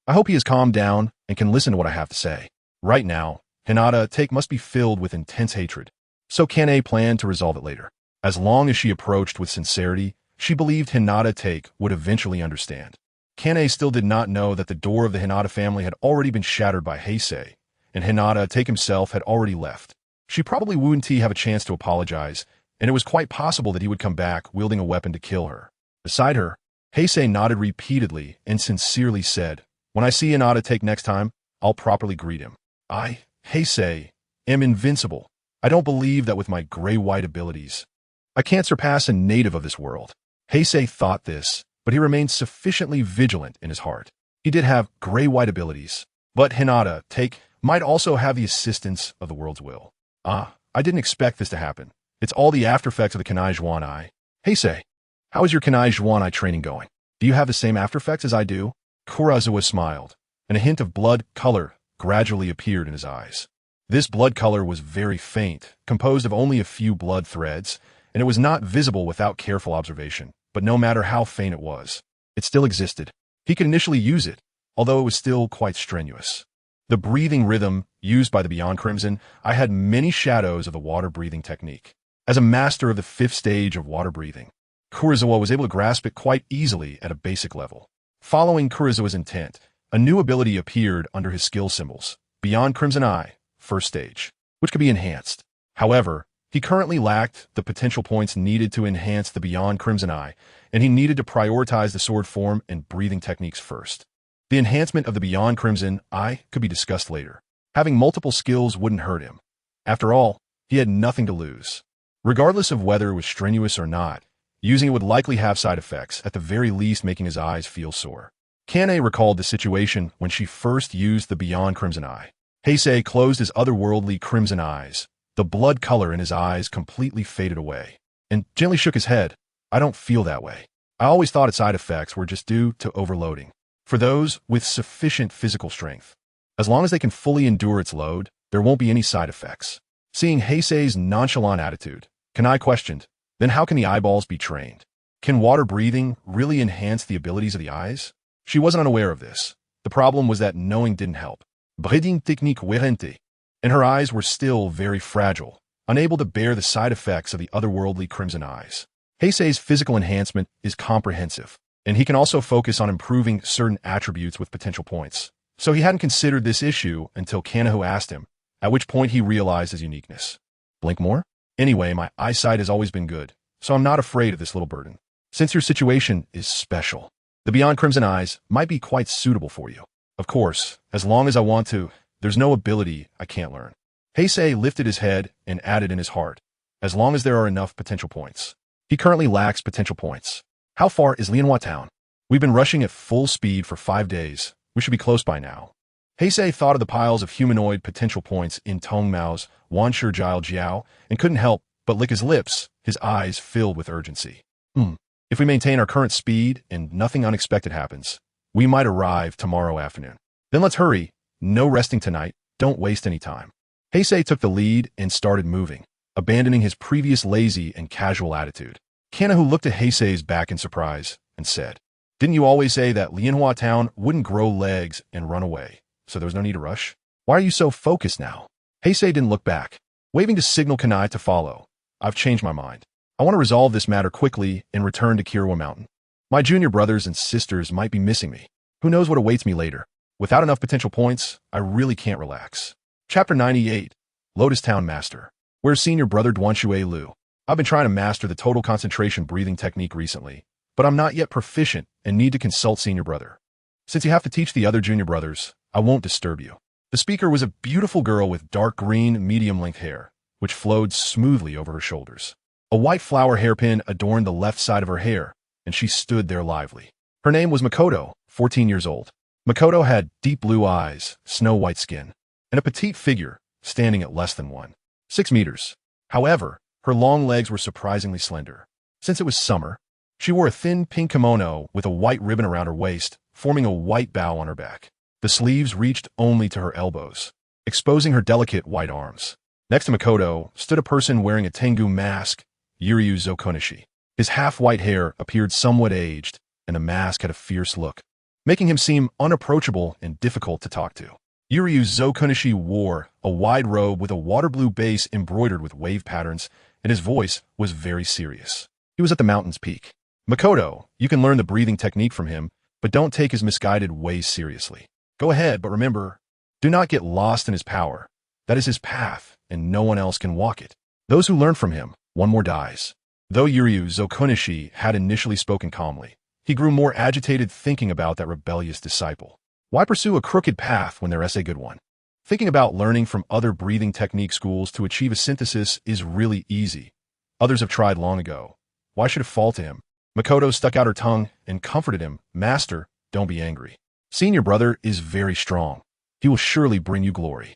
I hope he has calmed down and can listen to what I have to say. Right now, Hinata must be filled with intense hatred." So Kane planned to resolve it later. As long as she approached with sincerity, she believed Hinata would eventually understand. Kane still did not know that the door of the Hinata family had already been shattered by Heisei, and Hinata himself had already left. She probably wouldn't have a chance to apologize, and it was quite possible that he would come back wielding a weapon to kill her. Beside her, Heisei nodded repeatedly and sincerely said, "When I see Hinata next time, I'll properly greet him. Heisei, am invincible. I don't believe that with my gray-white abilities, I can't surpass a native of this world." Heisei thought this, but he remained sufficiently vigilant in his heart. He did have gray-white abilities, but Hinata might also have the assistance of the world's will. I didn't expect this to happen. It's all the after-effects of the Kanai Dwan. Heisei, how is your Kanai Dwan training going? Do you have the same after-effects as I do? Kurosawa smiled, and a hint of blood color gradually appeared in his eyes. This blood color was very faint, composed of only a few blood threads, and it was not visible without careful observation. But no matter how faint it was, it still existed. He could initially use it, although it was still quite strenuous. The breathing rhythm used by the Beyond Crimson, I had many shadows of the water breathing technique. As a master of the 5th stage of water breathing, Kurosawa was able to grasp it quite easily at a basic level. Following Kurosawa's intent, a new ability appeared under his skill symbols, Beyond Crimson Eye, 1st stage, which could be enhanced. However, He currently lacked the potential points needed to enhance the Beyond Crimson Eye, and he needed to prioritize the sword form and breathing techniques first. The enhancement of the Beyond Crimson Eye could be discussed later. Having multiple skills wouldn't hurt him. After all, he had nothing to lose. Regardless of whether it was strenuous or not, using it would likely have side effects, at the very least making his eyes feel sore. Kane recalled the situation when she first used the Beyond Crimson Eye. Heisei closed his otherworldly crimson eyes. The blood color in his eyes completely faded away, and gently shook his head. I don't feel that way. I always thought its side effects were just due to overloading. For those with sufficient physical strength, as long as they can fully endure its load, there won't be any side effects. Seeing Heisei's nonchalant attitude, Kanai questioned, then how can the eyeballs be trained? Can water breathing really enhance the abilities of the eyes? She wasn't unaware of this. The problem was that knowing didn't help. Breathing technique werente, and her eyes were still very fragile, unable to bear the side effects of the otherworldly crimson eyes. Heisei's physical enhancement is comprehensive, and he can also focus on improving certain attributes with potential points. So he hadn't considered this issue until Kanahu asked him, at which point he realized his uniqueness. Blink more? Anyway, my eyesight has always been good, so I'm not afraid of this little burden. Since your situation is special, the Beyond Crimson Eyes might be quite suitable for you. Of course, as long as I want to, there's no ability I can't learn. Heisei lifted his head and added in his heart, as long as there are enough potential points. He currently lacks potential points. How far is Lianhua Town? We've been rushing at full speed for 5 days. We should be close by now. Heisei thought of the piles of humanoid potential points in Tong Mao's Wanshi Jiao and couldn't help but lick his lips, his eyes filled with urgency. If we maintain our current speed and nothing unexpected happens, we might arrive tomorrow afternoon. Then let's hurry. No resting tonight. Don't waste any time. Heisei took the lead and started moving, abandoning his previous lazy and casual attitude. Kanahu looked at Heisei's back in surprise and said, "Didn't you always say that Lianhua Town wouldn't grow legs and run away, so there was no need to rush? Why are you so focused now?" Heisei didn't look back, waving to signal Kanai to follow. "I've changed my mind. I want to resolve this matter quickly and return to Kiriwa Mountain. My junior brothers and sisters might be missing me. Who knows what awaits me later? Without enough potential points, I really can't relax." Chapter 98, Lotus Town Master. Where's senior brother Dwan Lu? I've been trying to master the total concentration breathing technique recently, but I'm not yet proficient and need to consult senior brother. Since you have to teach the other junior brothers, I won't disturb you. The speaker was a beautiful girl with dark green, medium-length hair, which flowed smoothly over her shoulders. A white flower hairpin adorned the left side of her hair, and she stood there lively. Her name was Makoto, 14 years old. Makoto had deep blue eyes, snow-white skin, and a petite figure, standing at less than 1.6 meters. However, her long legs were surprisingly slender. Since it was summer, she wore a thin pink kimono with a white ribbon around her waist, forming a white bow on her back. The sleeves reached only to her elbows, exposing her delicate white arms. Next to Makoto stood a person wearing a Tengu mask, Yuryu Zokonishi. His half-white hair appeared somewhat aged, and the mask had a fierce look, making him seem unapproachable and difficult to talk to. Yuryu Zokonishi wore a wide robe with a water blue base embroidered with wave patterns, and his voice was very serious. He was at the mountain's peak. "Makoto, you can learn the breathing technique from him, but don't take his misguided ways seriously. Go ahead, but remember, do not get lost in his power. That is his path, and no one else can walk it. Those who learn from him, one more dies." Though Yuryu Zokonishi had initially spoken calmly, he grew more agitated thinking about that rebellious disciple. Why pursue a crooked path when there is a good one? Thinking about learning from other breathing technique schools to achieve a synthesis is really easy. Others have tried long ago. Why should it fall to him? Makoto stuck out her tongue and comforted him. "Master, don't be angry. Senior brother is very strong. He will surely bring you glory."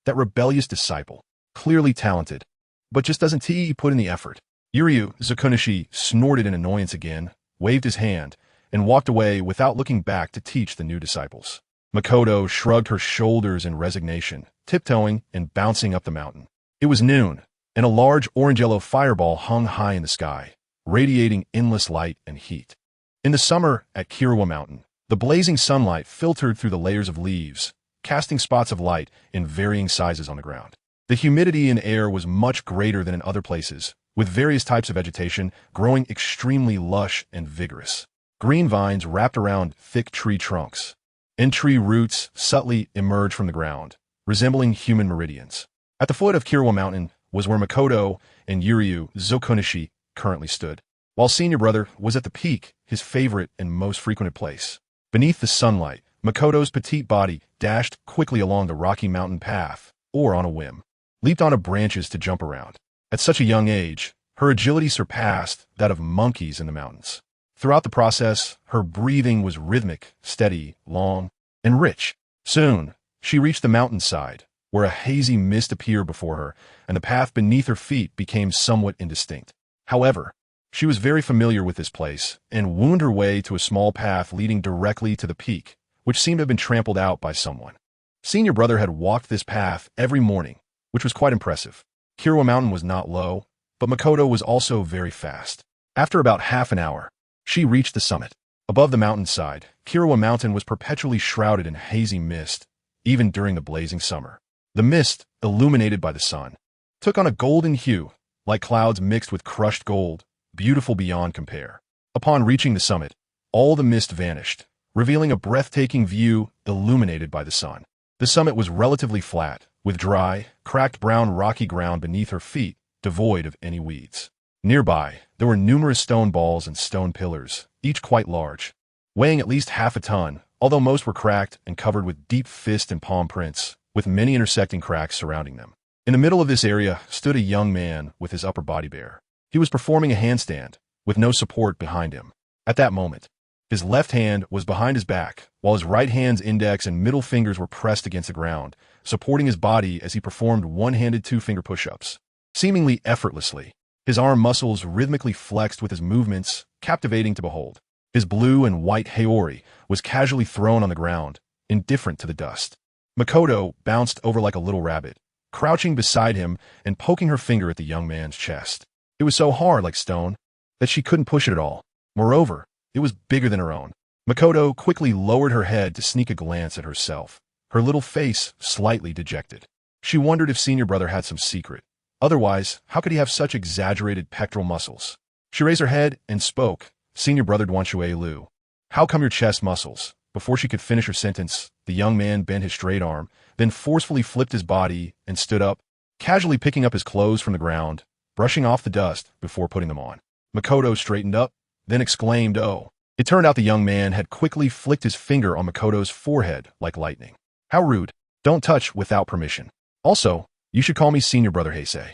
That rebellious disciple. Clearly talented, but just doesn't put in the effort. Yuryu Zokonishi snorted in annoyance again, waved his hand, and walked away without looking back to teach the new disciples. Makoto shrugged her shoulders in resignation, tiptoeing and bouncing up the mountain. It was noon, and a large orange-yellow fireball hung high in the sky, radiating endless light and heat. In the summer at Kiriwa Mountain, the blazing sunlight filtered through the layers of leaves, casting spots of light in varying sizes on the ground. The humidity in air was much greater than in other places, with various types of vegetation growing extremely lush and vigorous. Green vines wrapped around thick tree trunks, and tree roots subtly emerged from the ground, resembling human meridians. At the foot of Kiriwa Mountain, was where Makoto and Yuryu Zokunishi currently stood, while senior brother was at the peak, his favorite and most frequented place. Beneath the sunlight, Makoto's petite body dashed quickly along the rocky mountain path, or on a whim, leaped onto branches to jump around. At such a young age, her agility surpassed that of monkeys in the mountains. Throughout the process, her breathing was rhythmic, steady, long, and rich. Soon, she reached the mountainside, where a hazy mist appeared before her, and the path beneath her feet became somewhat indistinct. However, she was very familiar with this place, and wound her way to a small path leading directly to the peak, which seemed to have been trampled out by someone. Senior brother had walked this path every morning, which was quite impressive. Kiriwa Mountain was not low, but Makoto was also very fast. After about half an hour, she reached the summit. Above the mountainside, Kiriwa Mountain was perpetually shrouded in hazy mist, even during the blazing summer. The mist, illuminated by the sun, took on a golden hue, like clouds mixed with crushed gold, beautiful beyond compare. Upon reaching the summit, all the mist vanished, revealing a breathtaking view illuminated by the sun. The summit was relatively flat, with dry, cracked brown rocky ground beneath her feet, devoid of any weeds. Nearby, there were numerous stone balls and stone pillars, each quite large, weighing at least half a ton, although most were cracked and covered with deep fist and palm prints, with many intersecting cracks surrounding them. In the middle of this area stood a young man with his upper body bare. He was performing a handstand, with no support behind him. At that moment, his left hand was behind his back, while his right hand's index and middle fingers were pressed against the ground, supporting his body as he performed one-handed two-finger push-ups. Seemingly effortlessly, his arm muscles rhythmically flexed with his movements, captivating to behold. His blue and white haori was casually thrown on the ground, indifferent to the dust. Makoto bounced over like a little rabbit, crouching beside him and poking her finger at the young man's chest. It was so hard, like stone, that she couldn't push it at all. Moreover, it was bigger than her own. Makoto quickly lowered her head to sneak a glance at herself, her little face slightly dejected. She wondered if senior brother had some secret. Otherwise, how could he have such exaggerated pectoral muscles? She raised her head and spoke, "Senior brother Dwan, how come your chest muscles?" Before she could finish her sentence, the young man bent his straight arm, then forcefully flipped his body and stood up, casually picking up his clothes from the ground, brushing off the dust before putting them on. Makoto straightened up, then exclaimed, "Oh." It turned out the young man had quickly flicked his finger on Makoto's forehead like lightning. "How rude. Don't touch without permission. Also, you should call me senior brother Heisei.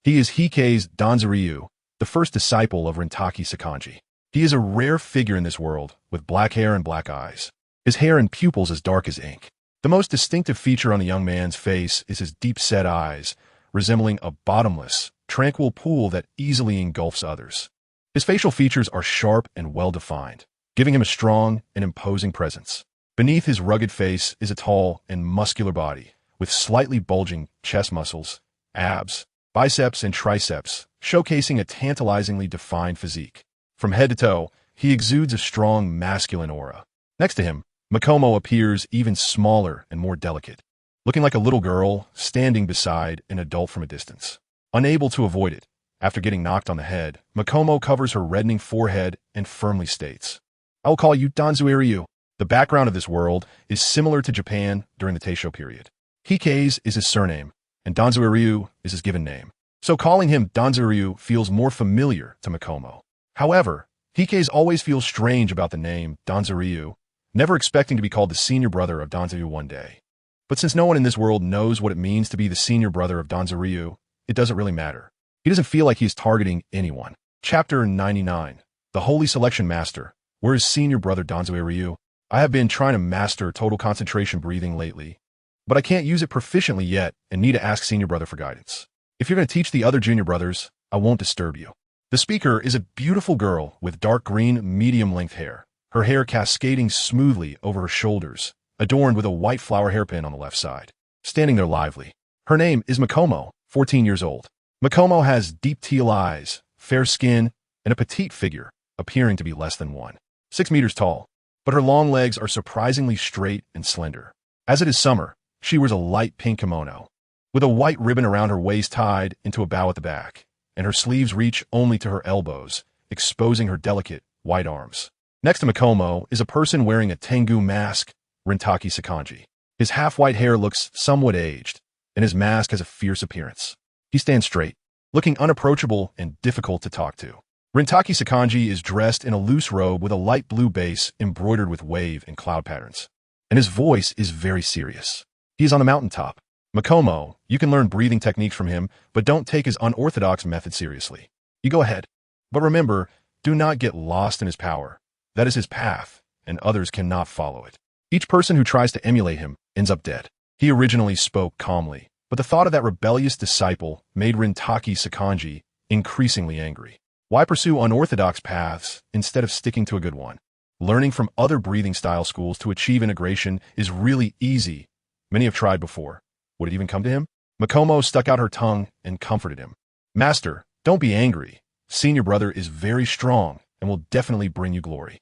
He is Heikei's Danzuryu, the first disciple of Rentaki Sakanji. He is a rare figure in this world, with black hair and black eyes. His hair and pupils as dark as ink. The most distinctive feature on the young man's face is his deep-set eyes, resembling a bottomless, tranquil pool that easily engulfs others. His facial features are sharp and well-defined, giving him a strong and imposing presence. Beneath his rugged face is a tall and muscular body, with slightly bulging chest muscles, abs, biceps, and triceps, showcasing a tantalizingly defined physique. From head to toe, he exudes a strong masculine aura. Next to him, Makomo appears even smaller and more delicate, looking like a little girl standing beside an adult from a distance. Unable to avoid it, after getting knocked on the head, Makomo covers her reddening forehead and firmly states, "I will call you Danzuryu." The background of this world is similar to Japan during the Taisho period. Heikei's is his surname, and Danzuryu is his given name, so calling him Danzuryu feels more familiar to Makomo. However, Heikei's always feels strange about the name Danzuryu, never expecting to be called the senior brother of Danzuryu one day. But since no one in this world knows what it means to be the senior brother of Danzuryu, it doesn't really matter. He doesn't feel like he's targeting anyone. Chapter 99. The Holy Selection Master. Where is senior brother Danzuryu? I have been trying to master total concentration breathing lately, but I can't use it proficiently yet and need to ask senior brother for guidance. If you're going to teach the other junior brothers, I won't disturb you. The speaker is a beautiful girl with dark green, medium-length hair, her hair cascading smoothly over her shoulders, adorned with a white flower hairpin on the left side, standing there lively. Her name is Makomo, 14 years old. Makomo has deep teal eyes, fair skin, and a petite figure, appearing to be less than 1.6 meters tall, but her long legs are surprisingly straight and slender. As it is summer, she wears a light pink kimono, with a white ribbon around her waist tied into a bow at the back, and her sleeves reach only to her elbows, exposing her delicate, white arms. Next to Makomo is a person wearing a Tengu mask, Rentaki Sakanji. His half-white hair looks somewhat aged, and his mask has a fierce appearance. He stands straight, looking unapproachable and difficult to talk to. Rintaki Sakanji is dressed in a loose robe with a light blue base embroidered with wave and cloud patterns. And his voice is very serious. He is on the mountaintop. Makomo, you can learn breathing techniques from him, but don't take his unorthodox method seriously. You go ahead. But remember, do not get lost in his power. That is his path, and others cannot follow it. Each person who tries to emulate him ends up dead. He originally spoke calmly, but the thought of that rebellious disciple made Rintaki Sakanji increasingly angry. Why pursue unorthodox paths instead of sticking to a good one? Learning from other breathing style schools to achieve integration is really easy. Many have tried before. Would it even come to him? Makomo stuck out her tongue and comforted him. Master, don't be angry. Senior brother is very strong and will definitely bring you glory.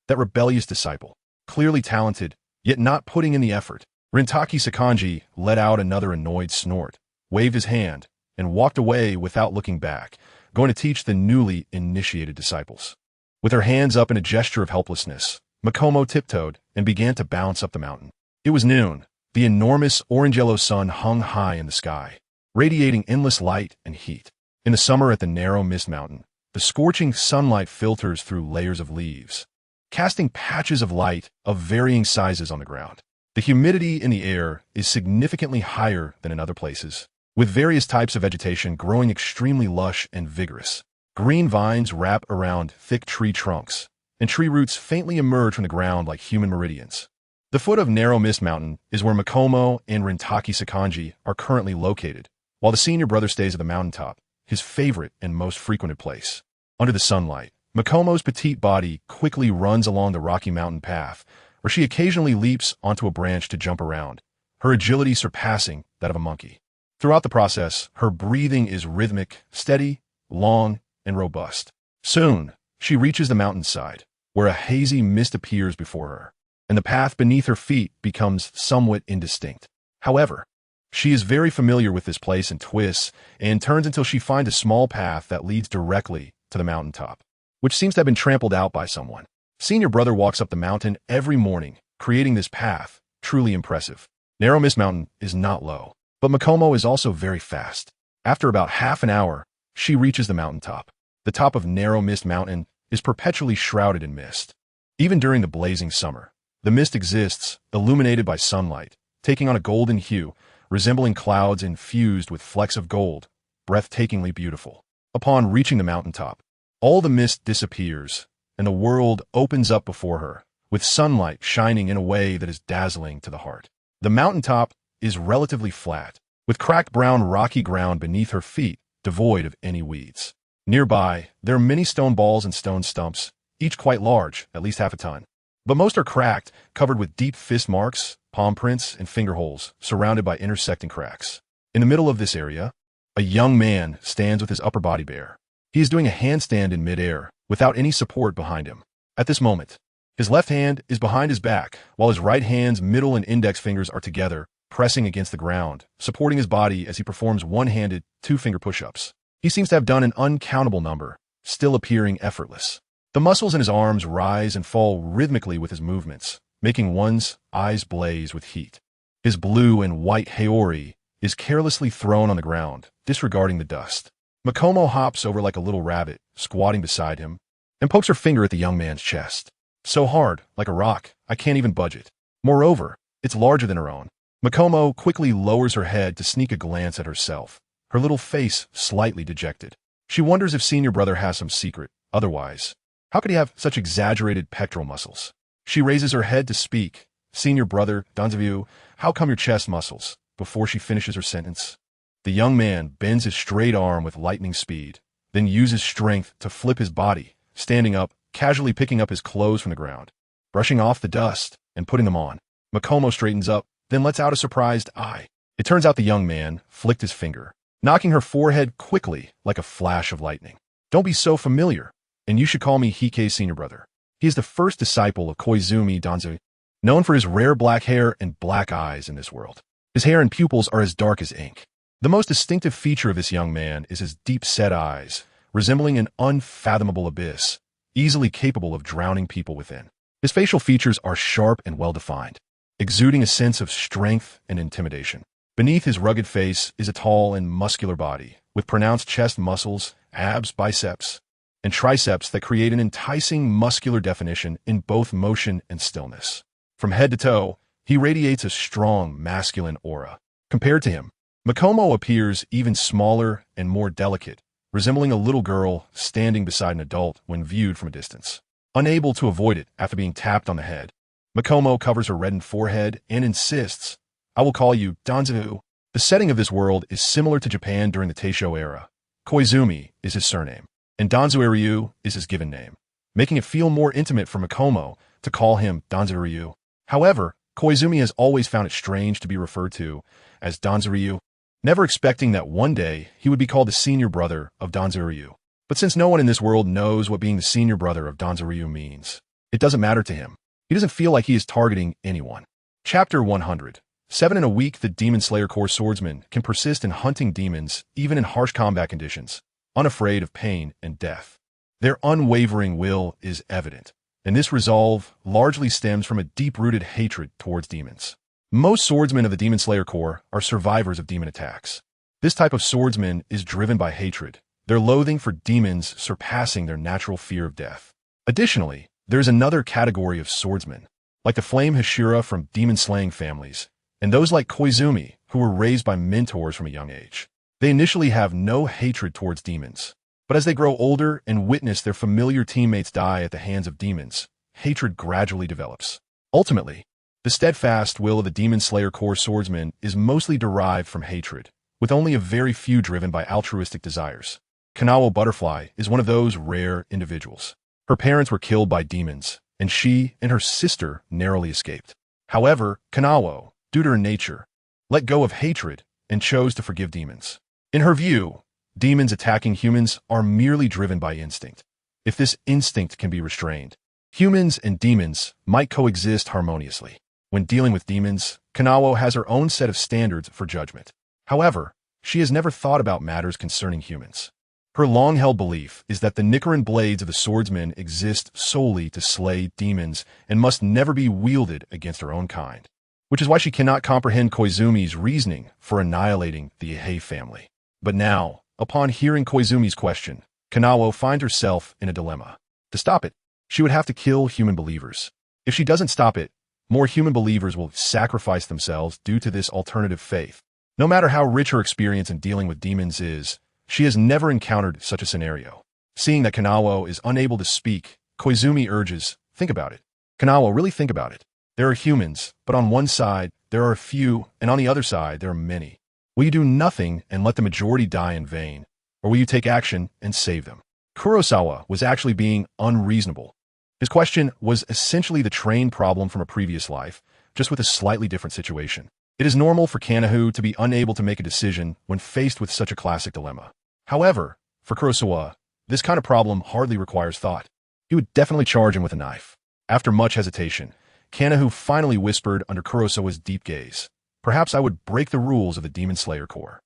That rebellious disciple. Clearly talented, yet not putting in the effort. Rintaki Sakanji let out another annoyed snort, waved his hand, and walked away without looking back, going to teach the newly initiated disciples. With her hands up in a gesture of helplessness, Makomo tiptoed and began to bounce up the mountain. It was noon. The enormous orange-yellow sun hung high in the sky, radiating endless light and heat. In the summer at the narrow mist mountain, the scorching sunlight filters through layers of leaves, casting patches of light of varying sizes on the ground. The humidity in the air is significantly higher than in other places, with various types of vegetation growing extremely lush and vigorous. Green vines wrap around thick tree trunks, and tree roots faintly emerge from the ground like human meridians. The foot of Narrow Mist Mountain is where Makomo and Rintaki Sakanji are currently located, while the senior brother stays at the mountaintop, his favorite and most frequented place. Under the sunlight, Makomo's petite body quickly runs along the rocky mountain path, where she occasionally leaps onto a branch to jump around, her agility surpassing that of a monkey. Throughout the process, her breathing is rhythmic, steady, long, and robust. Soon, she reaches the mountainside, where a hazy mist appears before her, and the path beneath her feet becomes somewhat indistinct. However, she is very familiar with this place and twists, and turns until she finds a small path that leads directly to the mountaintop, which seems to have been trampled out by someone. Senior brother walks up the mountain every morning, creating this path, truly impressive. Narrow Mist Mountain is not low, but Makomo is also very fast. After about half an hour, she reaches the mountaintop. The top of Narrow Mist Mountain is perpetually shrouded in mist. Even during the blazing summer, the mist exists, illuminated by sunlight, taking on a golden hue, resembling clouds infused with flecks of gold, breathtakingly beautiful. Upon reaching the mountaintop, all the mist disappears, and the world opens up before her, with sunlight shining in a way that is dazzling to the heart. The mountaintop is relatively flat, with cracked brown rocky ground beneath her feet, devoid of any weeds. Nearby, there are many stone balls and stone stumps, each quite large, at least half a ton. But most are cracked, covered with deep fist marks, palm prints, and finger holes, surrounded by intersecting cracks. In the middle of this area, a young man stands with his upper body bare. He is doing a handstand in midair, without any support behind him. At this moment, his left hand is behind his back, while his right hand's middle and index fingers are together, pressing against the ground, supporting his body as he performs one-handed, two-finger push-ups. He seems to have done an uncountable number, still appearing effortless. The muscles in his arms rise and fall rhythmically with his movements, making one's eyes blaze with heat. His blue and white haori is carelessly thrown on the ground, disregarding the dust. Makomo hops over like a little rabbit, squatting beside him, and pokes her finger at the young man's chest. So hard, like a rock, I can't even budge it. Moreover, it's larger than her own. Makomo quickly lowers her head to sneak a glance at herself, her little face slightly dejected. She wonders if senior brother has some secret. Otherwise, how could he have such exaggerated pectoral muscles? She raises her head to speak. Senior brother, Danzavu, how come your chest muscles? Before she finishes her sentence, the young man bends his straight arm with lightning speed, then uses strength to flip his body, standing up, casually picking up his clothes from the ground, brushing off the dust, and putting them on. Makomo straightens up, then lets out a surprised eye. It turns out the young man flicked his finger, knocking her forehead quickly like a flash of lightning. Don't be so familiar, and you should call me Hike's senior brother. He is the first disciple of Koizumi Danzo, known for his rare black hair and black eyes in this world. His hair and pupils are as dark as ink. The most distinctive feature of this young man is his deep-set eyes, resembling an unfathomable abyss, easily capable of drowning people within. His facial features are sharp and well-defined, exuding a sense of strength and intimidation. Beneath his rugged face is a tall and muscular body, with pronounced chest muscles, abs, biceps, and triceps that create an enticing muscular definition in both motion and stillness. From head to toe, he radiates a strong masculine aura. Compared to him, Machino appears even smaller and more delicate, resembling a little girl standing beside an adult when viewed from a distance. Unable to avoid it after being tapped on the head, Machino covers her reddened forehead and insists, "I will call you Danzu." The setting of this world is similar to Japan during the Taisho era. Koizumi is his surname, and Danzu is his given name, making it feel more intimate for Machino to call him Danzu. However, Koizumi has always found it strange to be referred to as Danzu, never expecting that one day he would be called the senior brother of Danzu. But since no one in this world knows what being the senior brother of Danzu means, it doesn't matter to him. He doesn't feel like he is targeting anyone. Chapter 100. 7 in a week, the Demon Slayer Corps swordsman can persist in hunting demons even in harsh combat conditions, unafraid of pain and death. Their unwavering will is evident, and this resolve largely stems from a deep-rooted hatred towards demons. Most swordsmen of the Demon Slayer Corps are survivors of demon attacks. This type of swordsman is driven by hatred, their loathing for demons surpassing their natural fear of death. Additionally, there is another category of swordsmen, like the Flame Hashira from demon-slaying families, and those like Koizumi, who were raised by mentors from a young age. They initially have no hatred towards demons, but as they grow older and witness their familiar teammates die at the hands of demons, hatred gradually develops. Ultimately, the steadfast will of the Demon Slayer Corps swordsman is mostly derived from hatred, with only a very few driven by altruistic desires. Kanawa Butterfly is one of those rare individuals. Her parents were killed by demons, and she and her sister narrowly escaped. However, Kanawa, due to her nature, let go of hatred and chose to forgive demons. In her view, demons attacking humans are merely driven by instinct. If this instinct can be restrained, humans and demons might coexist harmoniously. When dealing with demons, Kanawa has her own set of standards for judgment. However, she has never thought about matters concerning humans. Her long-held belief is that the Nichiren blades of the swordsman exist solely to slay demons and must never be wielded against her own kind, which is why she cannot comprehend Koizumi's reasoning for annihilating the Heisei family. But now, upon hearing Koizumi's question, Kanawa finds herself in a dilemma. To stop it, she would have to kill human believers. If she doesn't stop it, more human believers will sacrifice themselves due to this alternative faith. No matter how rich her experience in dealing with demons is, she has never encountered such a scenario. Seeing that Kanawa is unable to speak, Koizumi urges, "Think about it. Kanawa, really think about it. There are humans, but on one side, there are a few, and on the other side, there are many. Will you do nothing and let the majority die in vain, or will you take action and save them?" Kurosawa was actually being unreasonable. His question was essentially the train problem from a previous life, just with a slightly different situation. It is normal for Kanahu to be unable to make a decision when faced with such a classic dilemma. However, for Kurosawa, this kind of problem hardly requires thought. He would definitely charge him with a knife. After much hesitation, Kanahu finally whispered under Kurosawa's deep gaze, "Perhaps I would break the rules of the Demon Slayer Corps.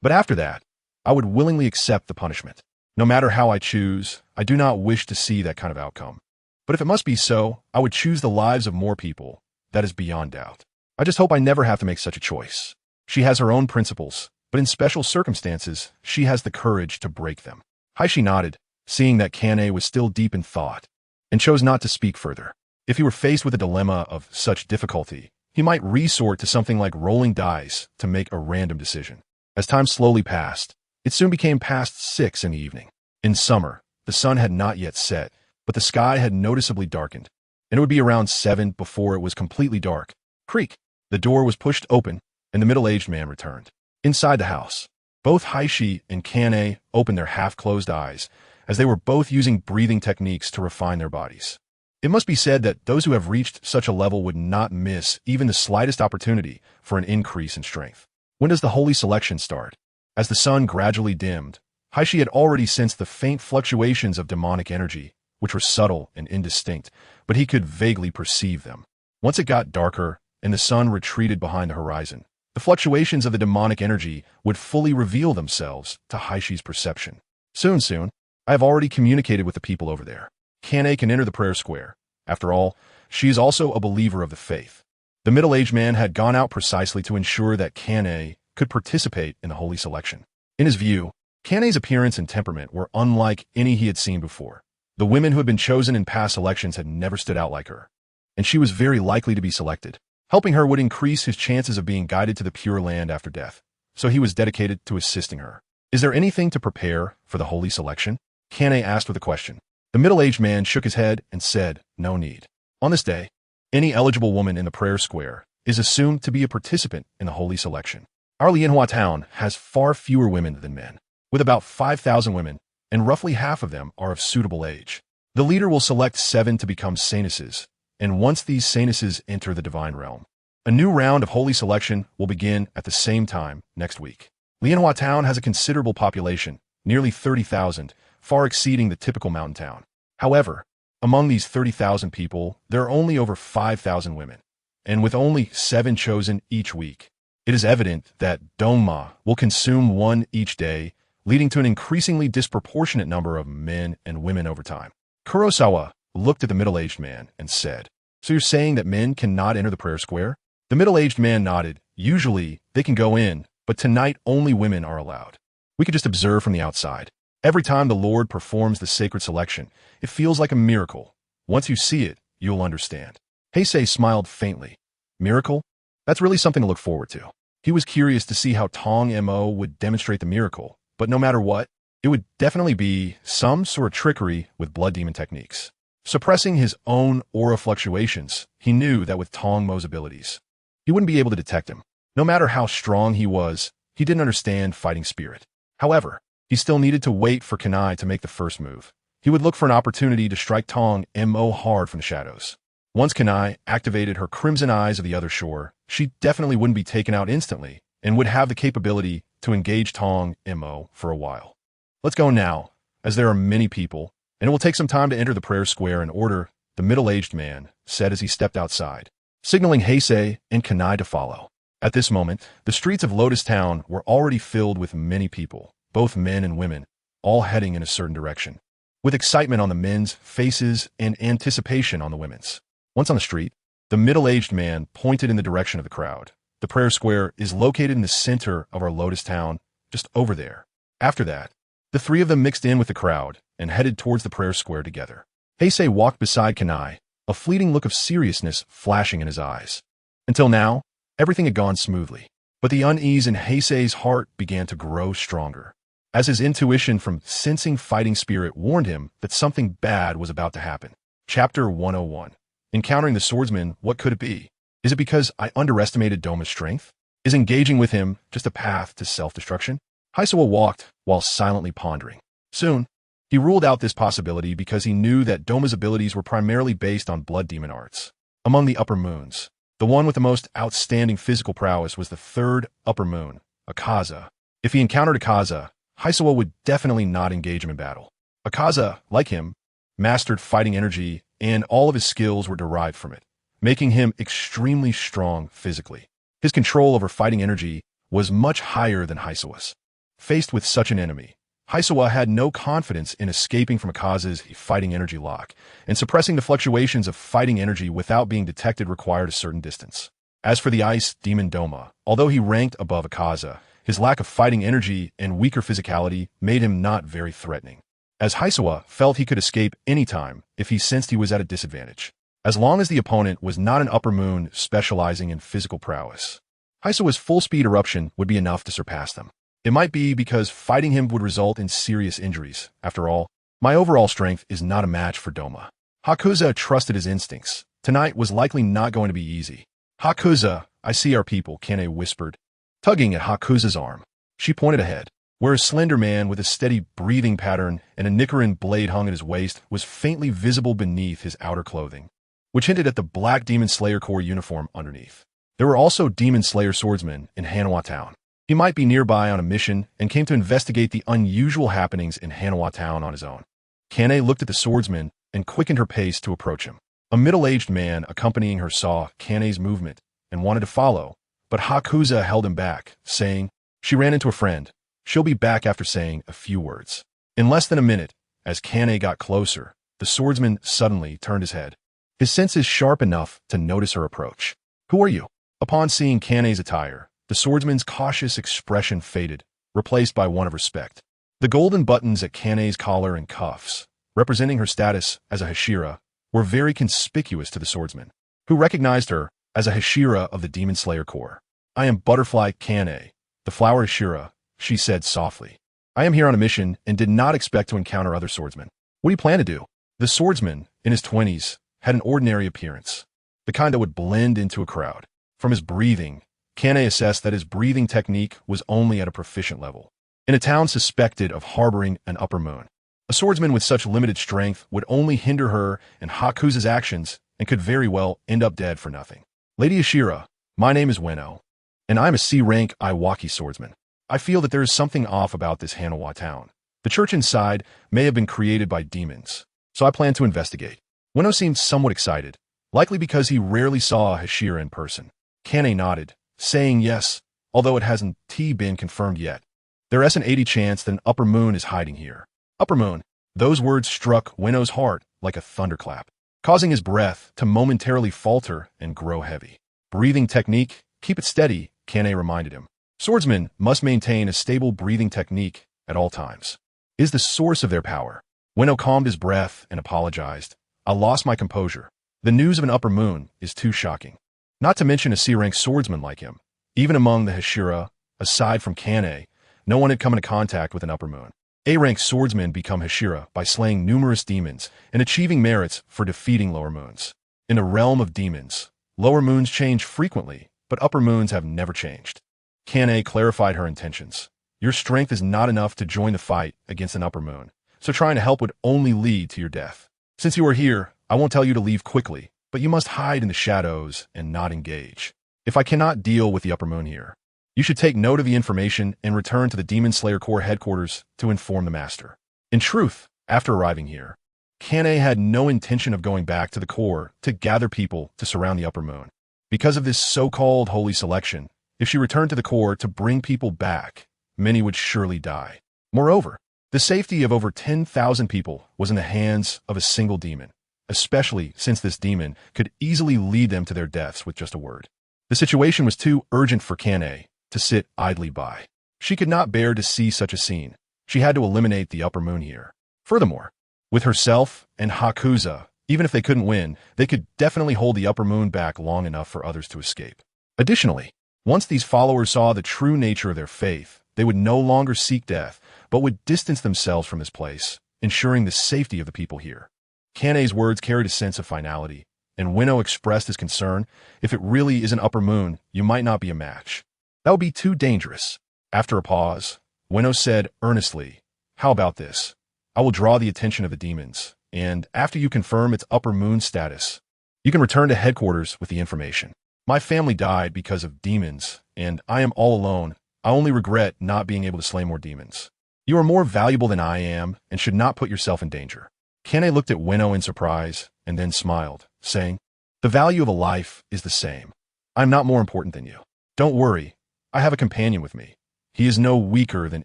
But after that, I would willingly accept the punishment. No matter how I choose, I do not wish to see that kind of outcome. But if it must be so, I would choose the lives of more people. That is beyond doubt. I just hope I never have to make such a choice." She has her own principles, but in special circumstances, she has the courage to break them. Heisei nodded, seeing that Kane was still deep in thought, and chose not to speak further. If he were faced with a dilemma of such difficulty, he might resort to something like rolling dice to make a random decision. As time slowly passed, it soon became past 6 in the evening. In summer, the sun had not yet set, but the sky had noticeably darkened, and it would be around 7 before it was completely dark. Creak! The door was pushed open, and the middle-aged man returned. Inside the house, both Heisei and Kane opened their half-closed eyes, as they were both using breathing techniques to refine their bodies. It must be said that those who have reached such a level would not miss even the slightest opportunity for an increase in strength. When does the holy selection start? As the sun gradually dimmed, Heisei had already sensed the faint fluctuations of demonic energy, which were subtle and indistinct, but he could vaguely perceive them. Once it got darker, and the sun retreated behind the horizon, the fluctuations of the demonic energy would fully reveal themselves to Heisei's perception. Soon, I have already communicated with the people over there. Kane can enter the prayer square. After all, she is also a believer of the faith. The middle-aged man had gone out precisely to ensure that Kane could participate in the holy selection. In his view, Kane's appearance and temperament were unlike any he had seen before. The women who had been chosen in past elections had never stood out like her, and she was very likely to be selected. Helping her would increase his chances of being guided to the Pure Land after death, so he was dedicated to assisting her. Is there anything to prepare for the holy selection? Kane asked with a question. The middle-aged man shook his head and said, no need. On this day, any eligible woman in the prayer square is assumed to be a participant in the holy selection. Our Lianhua town has far fewer women than men, with about 5,000 women, and roughly half of them are of suitable age. The leader will select 7 to become saintesses, and once these saintesses enter the divine realm, a new round of holy selection will begin at the same time next week. Lianhua town has a considerable population, nearly 30,000, far exceeding the typical mountain town. However, among these 30,000 people, there are only over 5,000 women, and with only 7 chosen each week, it is evident that Doma will consume 1 each day, leading to an increasingly disproportionate number of men and women over time. Kurosawa looked at the middle-aged man and said, so you're saying that men cannot enter the prayer square? The middle-aged man nodded. Usually, they can go in, but tonight only women are allowed. We could just observe from the outside. Every time the Lord performs the sacred selection, it feels like a miracle. Once you see it, you'll understand. Heisei smiled faintly. Miracle? That's really something to look forward to. He was curious to see how Tong Mo would demonstrate the miracle, but no matter what, it would definitely be some sort of trickery with blood demon techniques. Suppressing his own aura fluctuations, he knew that with Tong Mo's abilities, he wouldn't be able to detect him. No matter how strong he was, he didn't understand fighting spirit. However, he still needed to wait for Kanai to make the first move. He would look for an opportunity to strike Tong Mo hard from the shadows. Once Kanai activated her crimson eyes of the other shore, she definitely wouldn't be taken out instantly and would have the capability to engage Tong Mo for a while. Let's go now, as there are many people, and it will take some time to enter the prayer square in order, the middle-aged man said as he stepped outside, signaling Heisei and Kanai to follow. At this moment, the streets of Lotus Town were already filled with many people, both men and women, all heading in a certain direction, with excitement on the men's faces and anticipation on the women's. Once on the street, the middle-aged man pointed in the direction of the crowd. The prayer square is located in the center of our Lotus Town, just over there. After that, the 3 of them mixed in with the crowd and headed towards the prayer square together. Heisei walked beside Kanai, a fleeting look of seriousness flashing in his eyes. Until now, everything had gone smoothly, but the unease in Heisei's heart began to grow stronger, as his intuition from sensing fighting spirit warned him that something bad was about to happen. Chapter 101. Encountering the swordsman, what could it be? Is it because I underestimated Doma's strength? Is engaging with him just a path to self-destruction? Heisei walked while silently pondering. Soon, he ruled out this possibility because he knew that Doma's abilities were primarily based on blood demon arts. Among the upper moons, the one with the most outstanding physical prowess was the 3rd upper moon, Akaza. If he encountered Akaza, Heisei would definitely not engage him in battle. Akaza, like him, mastered fighting energy, and all of his skills were derived from it, making him extremely strong physically. His control over fighting energy was much higher than Heisei's. Faced with such an enemy, Heisei had no confidence in escaping from Akaza's fighting energy lock, and suppressing the fluctuations of fighting energy without being detected required a certain distance. As for the ice demon Doma, although he ranked above Akaza, his lack of fighting energy and weaker physicality made him not very threatening, as Heisei felt he could escape any time if he sensed he was at a disadvantage, as long as the opponent was not an upper moon specializing in physical prowess. Heisei's full-speed eruption would be enough to surpass them. It might be because fighting him would result in serious injuries. After all, my overall strength is not a match for Doma. Hakuza trusted his instincts. Tonight was likely not going to be easy. Hakuza, I see our people, Kane whispered, tugging at Hakuza's arm. She pointed ahead, where a slender man with a steady breathing pattern and a Nicaran blade hung at his waist was faintly visible beneath his outer clothing, which hinted at the Black Demon Slayer Corps uniform underneath. There were also Demon Slayer swordsmen in Hanawa Town. He might be nearby on a mission and came to investigate the unusual happenings in Hanawa Town on his own. Kane looked at the swordsman and quickened her pace to approach him. A middle-aged man accompanying her saw Kane's movement and wanted to follow, but Hakuza held him back, saying, she ran into a friend. She'll be back after saying a few words. In less than a minute, as Kane got closer, the swordsman suddenly turned his head, his senses sharp enough to notice her approach. Who are you? Upon seeing Kane's attire, the swordsman's cautious expression faded, replaced by one of respect. The golden buttons at Kane's collar and cuffs, representing her status as a Hashira, were very conspicuous to the swordsman, who recognized her as a Hashira of the Demon Slayer Corps. I am Butterfly Kane, the flower Hashira, she said softly. I am here on a mission and did not expect to encounter other swordsmen. What do you plan to do? The swordsman, in his 20s, had an ordinary appearance, the kind that would blend into a crowd. From his breathing, Kane assessed that his breathing technique was only at a proficient level. In a town suspected of harboring an upper moon, a swordsman with such limited strength would only hinder her and Hakusa's actions and could very well end up dead for nothing. Lady Ashira, my name is Ueno, and I'm a C-rank Iwaki swordsman. I feel that there is something off about this Hanawa town. The church inside may have been created by demons, so I plan to investigate. Ueno seemed somewhat excited, likely because he rarely saw a Hashira in person. Kane nodded, saying yes, although it hasn't been confirmed yet. There is an 80 chance that an upper moon is hiding here. Upper moon. Those words struck Ueno's heart like a thunderclap, causing his breath to momentarily falter and grow heavy. Breathing technique, keep it steady, Kane reminded him. Swordsmen must maintain a stable breathing technique at all times. Is the source of their power. Ueno calmed his breath and apologized. I lost my composure. The news of an upper moon is too shocking. Not to mention a C-rank swordsman like him. Even among the Hashira, aside from Kane, no one had come into contact with an upper moon. A-rank swordsmen become Hashira by slaying numerous demons and achieving merits for defeating lower moons. In the realm of demons, lower moons change frequently, but upper moons have never changed. Kane clarified her intentions. Your strength is not enough to join the fight against an upper moon, so trying to help would only lead to your death. Since you are here, I won't tell you to leave quickly, but you must hide in the shadows and not engage. If I cannot deal with the upper moon here, you should take note of the information and return to the Demon Slayer Corps headquarters to inform the master. In truth, after arriving here, Kane had no intention of going back to the Corps to gather people to surround the upper moon. Because of this so-called holy selection, if she returned to the Corps to bring people back, many would surely die. Moreover, the safety of over 10,000 people was in the hands of a single demon, especially since this demon could easily lead them to their deaths with just a word. The situation was too urgent for Kane to sit idly by. She could not bear to see such a scene. She had to eliminate the upper moon here. Furthermore, with herself and Hakusa, even if they couldn't win, they could definitely hold the upper moon back long enough for others to escape. Additionally, once these followers saw the true nature of their faith, they would no longer seek death, but would distance themselves from this place, ensuring the safety of the people here. Kane's words carried a sense of finality, and Ueno expressed his concern, if it really is an upper moon, you might not be a match. That would be too dangerous. After a pause, Ueno said earnestly, how about this? I will draw the attention of the demons, and after you confirm its upper moon status, you can return to headquarters with the information. My family died because of demons, and I am all alone. I only regret not being able to slay more demons. You are more valuable than I am and should not put yourself in danger. Kane looked at Ueno in surprise and then smiled, saying, the value of a life is the same. I am not more important than you. Don't worry. I have a companion with me. He is no weaker than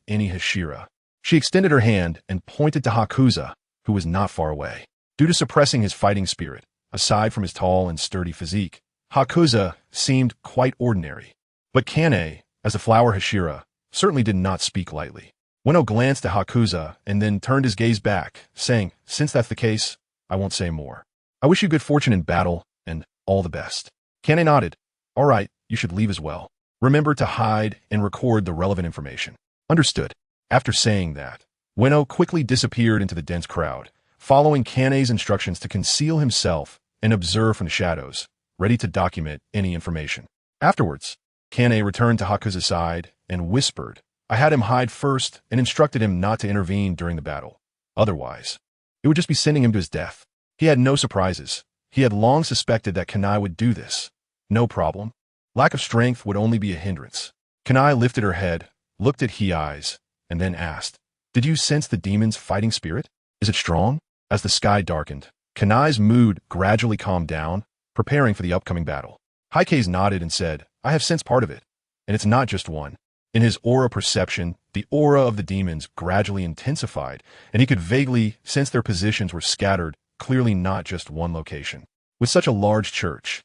any Hashira. She extended her hand and pointed to Hakusa, who was not far away. Due to suppressing his fighting spirit, aside from his tall and sturdy physique, Hakusa seemed quite ordinary. But Kane, as a flower Hashira, certainly did not speak lightly. Ueno glanced at Hakusa and then turned his gaze back, saying, since that's the case, I won't say more. I wish you good fortune in battle and all the best. Kane nodded. All right, you should leave as well. Remember to hide and record the relevant information. Understood. After saying that, Ueno quickly disappeared into the dense crowd, following Kane's instructions to conceal himself and observe from the shadows, ready to document any information. Afterwards, Kane returned to Hakusa's side and whispered, I had him hide first and instructed him not to intervene during the battle. Otherwise, it would just be sending him to his death. He had no surprises. He had long suspected that Kanai would do this. No problem. Lack of strength would only be a hindrance. Kanai lifted her head, looked at Heisei, and then asked, did you sense the demon's fighting spirit? Is it strong? As the sky darkened, Kanai's mood gradually calmed down, preparing for the upcoming battle. Heisei nodded and said, I have sensed part of it, and it's not just one. In his aura perception, the aura of the demons gradually intensified, and he could vaguely sense their positions were scattered, clearly not just one location. With such a large church,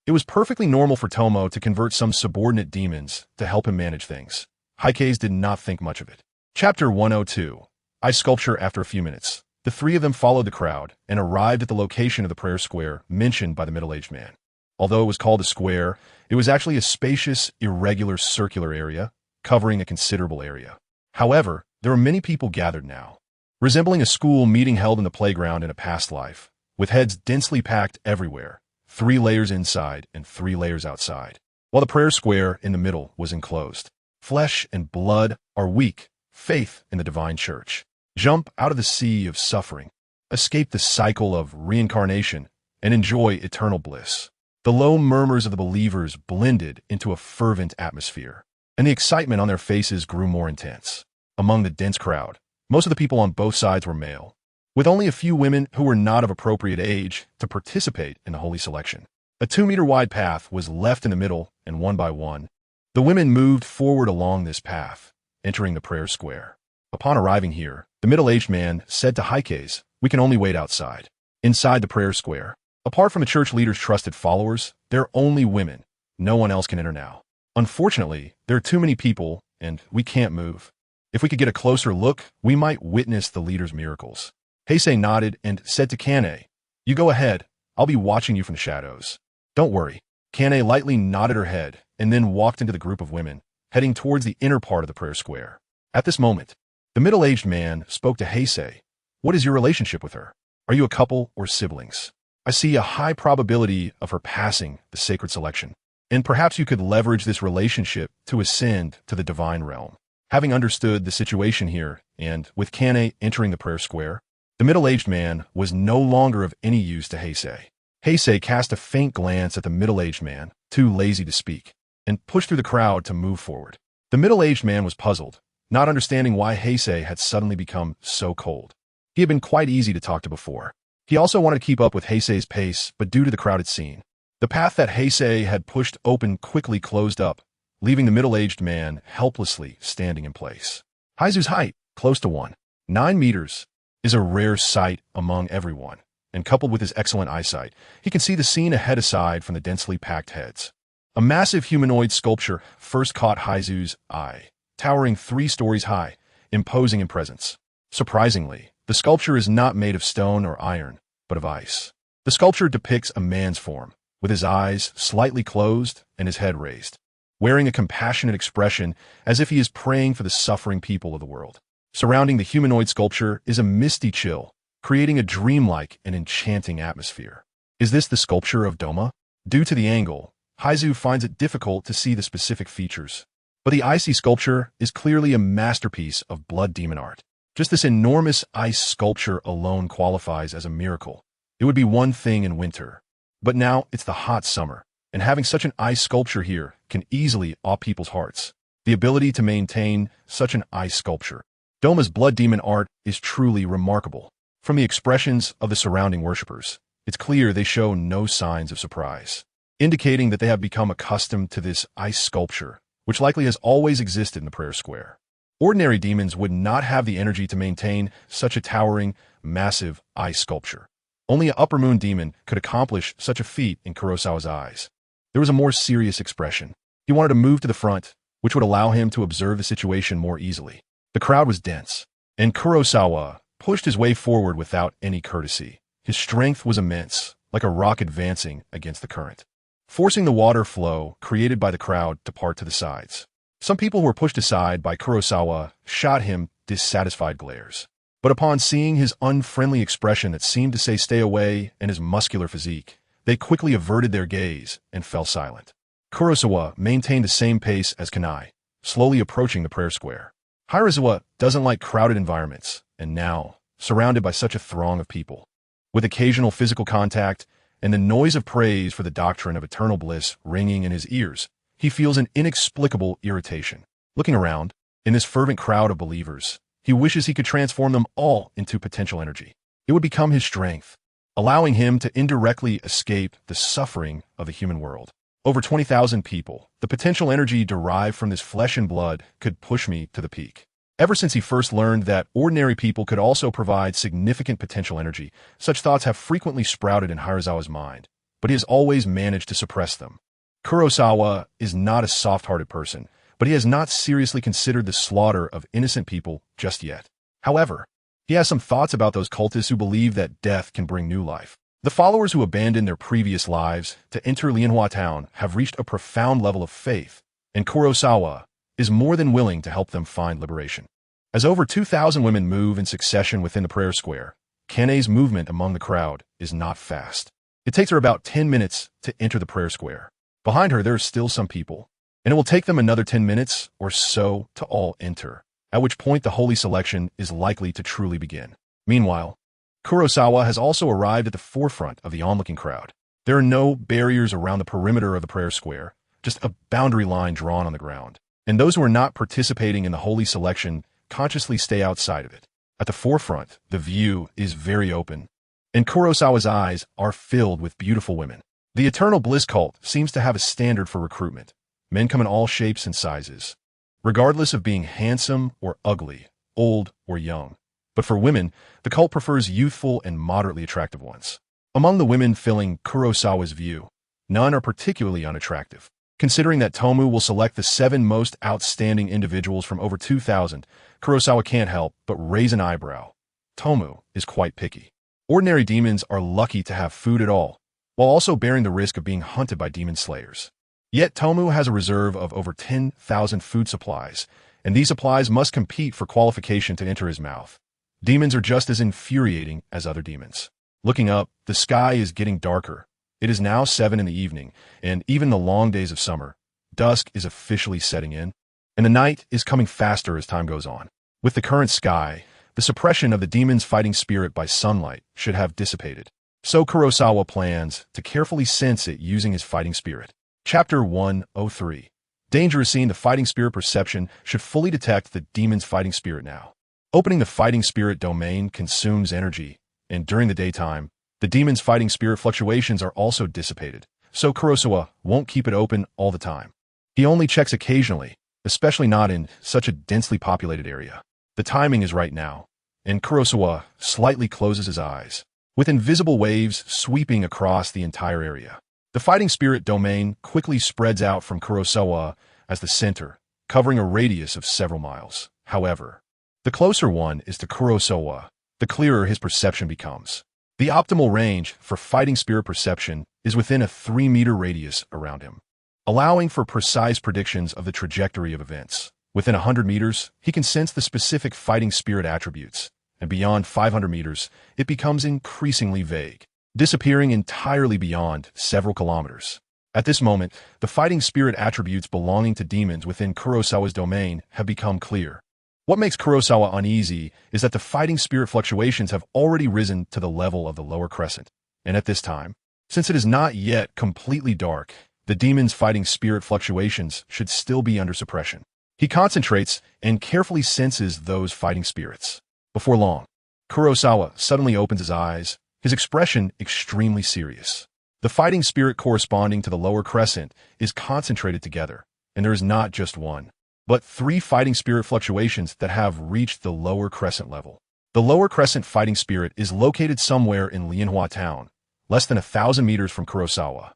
It was perfectly normal for Tomo to convert some subordinate demons to help him manage things. Heisei did not think much of it. Chapter 102. Ice Sculpture. After a few minutes, the three of them followed the crowd and arrived at the location of the prayer square mentioned by the middle-aged man. Although it was called a square, it was actually a spacious, irregular circular area, covering a considerable area. However, there were many people gathered now, resembling a school meeting held in the playground in a past life, with heads densely packed everywhere, 3 layers inside and 3 layers outside, while the prayer square in the middle was enclosed. Flesh and blood are weak, faith in the divine church. Jump out of the sea of suffering, escape the cycle of reincarnation, and enjoy eternal bliss. The low murmurs of the believers blended into a fervent atmosphere, and the excitement on their faces grew more intense. Among the dense crowd, most of the people on both sides were male, with only a few women who were not of appropriate age to participate in the holy selection. A 2-meter-wide path was left in the middle, and one by one, the women moved forward along this path, entering the prayer square. Upon arriving here, the middle-aged man said to Heisei, "We can only wait outside." Inside the prayer square, apart from the church leader's trusted followers, there are only women. No one else can enter now. Unfortunately, there are too many people, and we can't move. If we could get a closer look, we might witness the leader's miracles. Heisei nodded and said to Kane, "You go ahead. I'll be watching you from the shadows." "Don't worry." Kane lightly nodded her head and then walked into the group of women, heading towards the inner part of the prayer square. At this moment, the middle-aged man spoke to Heisei. "What is your relationship with her? Are you a couple or siblings? I see a high probability of her passing the sacred selection, and perhaps you could leverage this relationship to ascend to the divine realm." Having understood the situation here, and with Kane entering the prayer square, the middle-aged man was no longer of any use to Heisei. Heisei cast a faint glance at the middle-aged man, too lazy to speak, and pushed through the crowd to move forward. The middle-aged man was puzzled, not understanding why Heisei had suddenly become so cold. He had been quite easy to talk to before. He also wanted to keep up with Heisei's pace, but due to the crowded scene, the path that Heisei had pushed open quickly closed up, leaving the middle-aged man helplessly standing in place. Heisei's height, close to 9 meters, is a rare sight among everyone, and coupled with his excellent eyesight, he can see the scene ahead aside from the densely packed heads. A massive humanoid sculpture first caught Heisei's eye, towering 3 stories high, imposing in presence. Surprisingly, the sculpture is not made of stone or iron, but of ice. The sculpture depicts a man's form, with his eyes slightly closed and his head raised, wearing a compassionate expression as if he is praying for the suffering people of the world. Surrounding the humanoid sculpture is a misty chill, creating a dreamlike and enchanting atmosphere. Is this the sculpture of Doma? Due to the angle, Heisei finds it difficult to see the specific features, but the icy sculpture is clearly a masterpiece of blood demon art. Just this enormous ice sculpture alone qualifies as a miracle. It would be one thing in winter, but now it's the hot summer, and having such an ice sculpture here can easily awe people's hearts. The ability to maintain such an ice sculpture, Doma's blood demon art, is truly remarkable. From the expressions of the surrounding worshippers, it's clear they show no signs of surprise, indicating that they have become accustomed to this ice sculpture, which likely has always existed in the prayer square. Ordinary demons would not have the energy to maintain such a towering, massive ice sculpture. Only an upper moon demon could accomplish such a feat in Kurosawa's eyes. There was a more serious expression. He wanted to move to the front, which would allow him to observe the situation more easily. The crowd was dense, and Kurosawa pushed his way forward without any courtesy. His strength was immense, like a rock advancing against the current, forcing the water flow created by the crowd to part to the sides. Some people who were pushed aside by Kurosawa shot him dissatisfied glares. But upon seeing his unfriendly expression that seemed to say stay away and his muscular physique, they quickly averted their gaze and fell silent. Kurosawa maintained the same pace as Kanai, slowly approaching the prayer square. Hirazawa doesn't like crowded environments, and now, surrounded by such a throng of people, with occasional physical contact and the noise of praise for the doctrine of eternal bliss ringing in his ears, he feels an inexplicable irritation. Looking around, in this fervent crowd of believers, he wishes he could transform them all into potential energy. It would become his strength, allowing him to indirectly escape the suffering of the human world. Over 20,000 people, the potential energy derived from this flesh and blood could push me to the peak. Ever since he first learned that ordinary people could also provide significant potential energy, such thoughts have frequently sprouted in Hirazawa's mind, but he has always managed to suppress them. Kurosawa is not a soft-hearted person, but he has not seriously considered the slaughter of innocent people just yet. However, he has some thoughts about those cultists who believe that death can bring new life. The followers who abandoned their previous lives to enter Lianhua Town have reached a profound level of faith, and Kurosawa is more than willing to help them find liberation. As over 2,000 women move in succession within the prayer square, Kane's movement among the crowd is not fast. It takes her about 10 minutes to enter the prayer square. Behind her, there are still some people, and it will take them another 10 minutes or so to all enter, at which point the holy selection is likely to truly begin. Meanwhile, Kurosawa has also arrived at the forefront of the onlooking crowd. There are no barriers around the perimeter of the prayer square, just a boundary line drawn on the ground, and those who are not participating in the holy selection consciously stay outside of it. At the forefront, the view is very open, and Kurosawa's eyes are filled with beautiful women. The Eternal Bliss cult seems to have a standard for recruitment. Men come in all shapes and sizes, regardless of being handsome or ugly, old or young. But for women, the cult prefers youthful and moderately attractive ones. Among the women filling Kurosawa's view, none are particularly unattractive. Considering that Tomu will select the 7 most outstanding individuals from over 2,000, Kurosawa can't help but raise an eyebrow. Tomu is quite picky. Ordinary demons are lucky to have food at all, while also bearing the risk of being hunted by demon slayers. Yet Tomu has a reserve of over 10,000 food supplies, and these supplies must compete for qualification to enter his mouth. Demons are just as infuriating as other demons. Looking up, the sky is getting darker. It is now 7 in the evening, and even the long days of summer, dusk is officially setting in, and the night is coming faster as time goes on. With the current sky, the suppression of the demon's fighting spirit by sunlight should have dissipated. So Kurosawa plans to carefully sense it using his fighting spirit. Chapter 103. Danger is seen. The fighting spirit perception should fully detect the demon's fighting spirit now. Opening the fighting spirit domain consumes energy, and during the daytime, the demon's fighting spirit fluctuations are also dissipated, so Kurosawa won't keep it open all the time. He only checks occasionally, especially not in such a densely populated area. The timing is right now, and Kurosawa slightly closes his eyes, with invisible waves sweeping across the entire area. The fighting spirit domain quickly spreads out from Kurosawa as the center, covering a radius of several miles. However, the closer one is to Kurosawa, the clearer his perception becomes. The optimal range for fighting spirit perception is within a 3-meter radius around him, allowing for precise predictions of the trajectory of events. Within 100 meters, he can sense the specific fighting spirit attributes, and beyond 500 meters, it becomes increasingly vague, disappearing entirely beyond several kilometers. At this moment, the fighting spirit attributes belonging to demons within Kurosawa's domain have become clear. What makes Kurosawa uneasy is that the fighting spirit fluctuations have already risen to the level of the lower crescent, and at this time, since it is not yet completely dark, the demon's fighting spirit fluctuations should still be under suppression. He concentrates and carefully senses those fighting spirits. Before long, Kurosawa suddenly opens his eyes, his expression extremely serious. The fighting spirit corresponding to the lower crescent is concentrated together, and there is not just one, but 3 fighting spirit fluctuations that have reached the lower crescent level. The lower crescent fighting spirit is located somewhere in Lianhua Town, less than 1,000 meters from Kurosawa.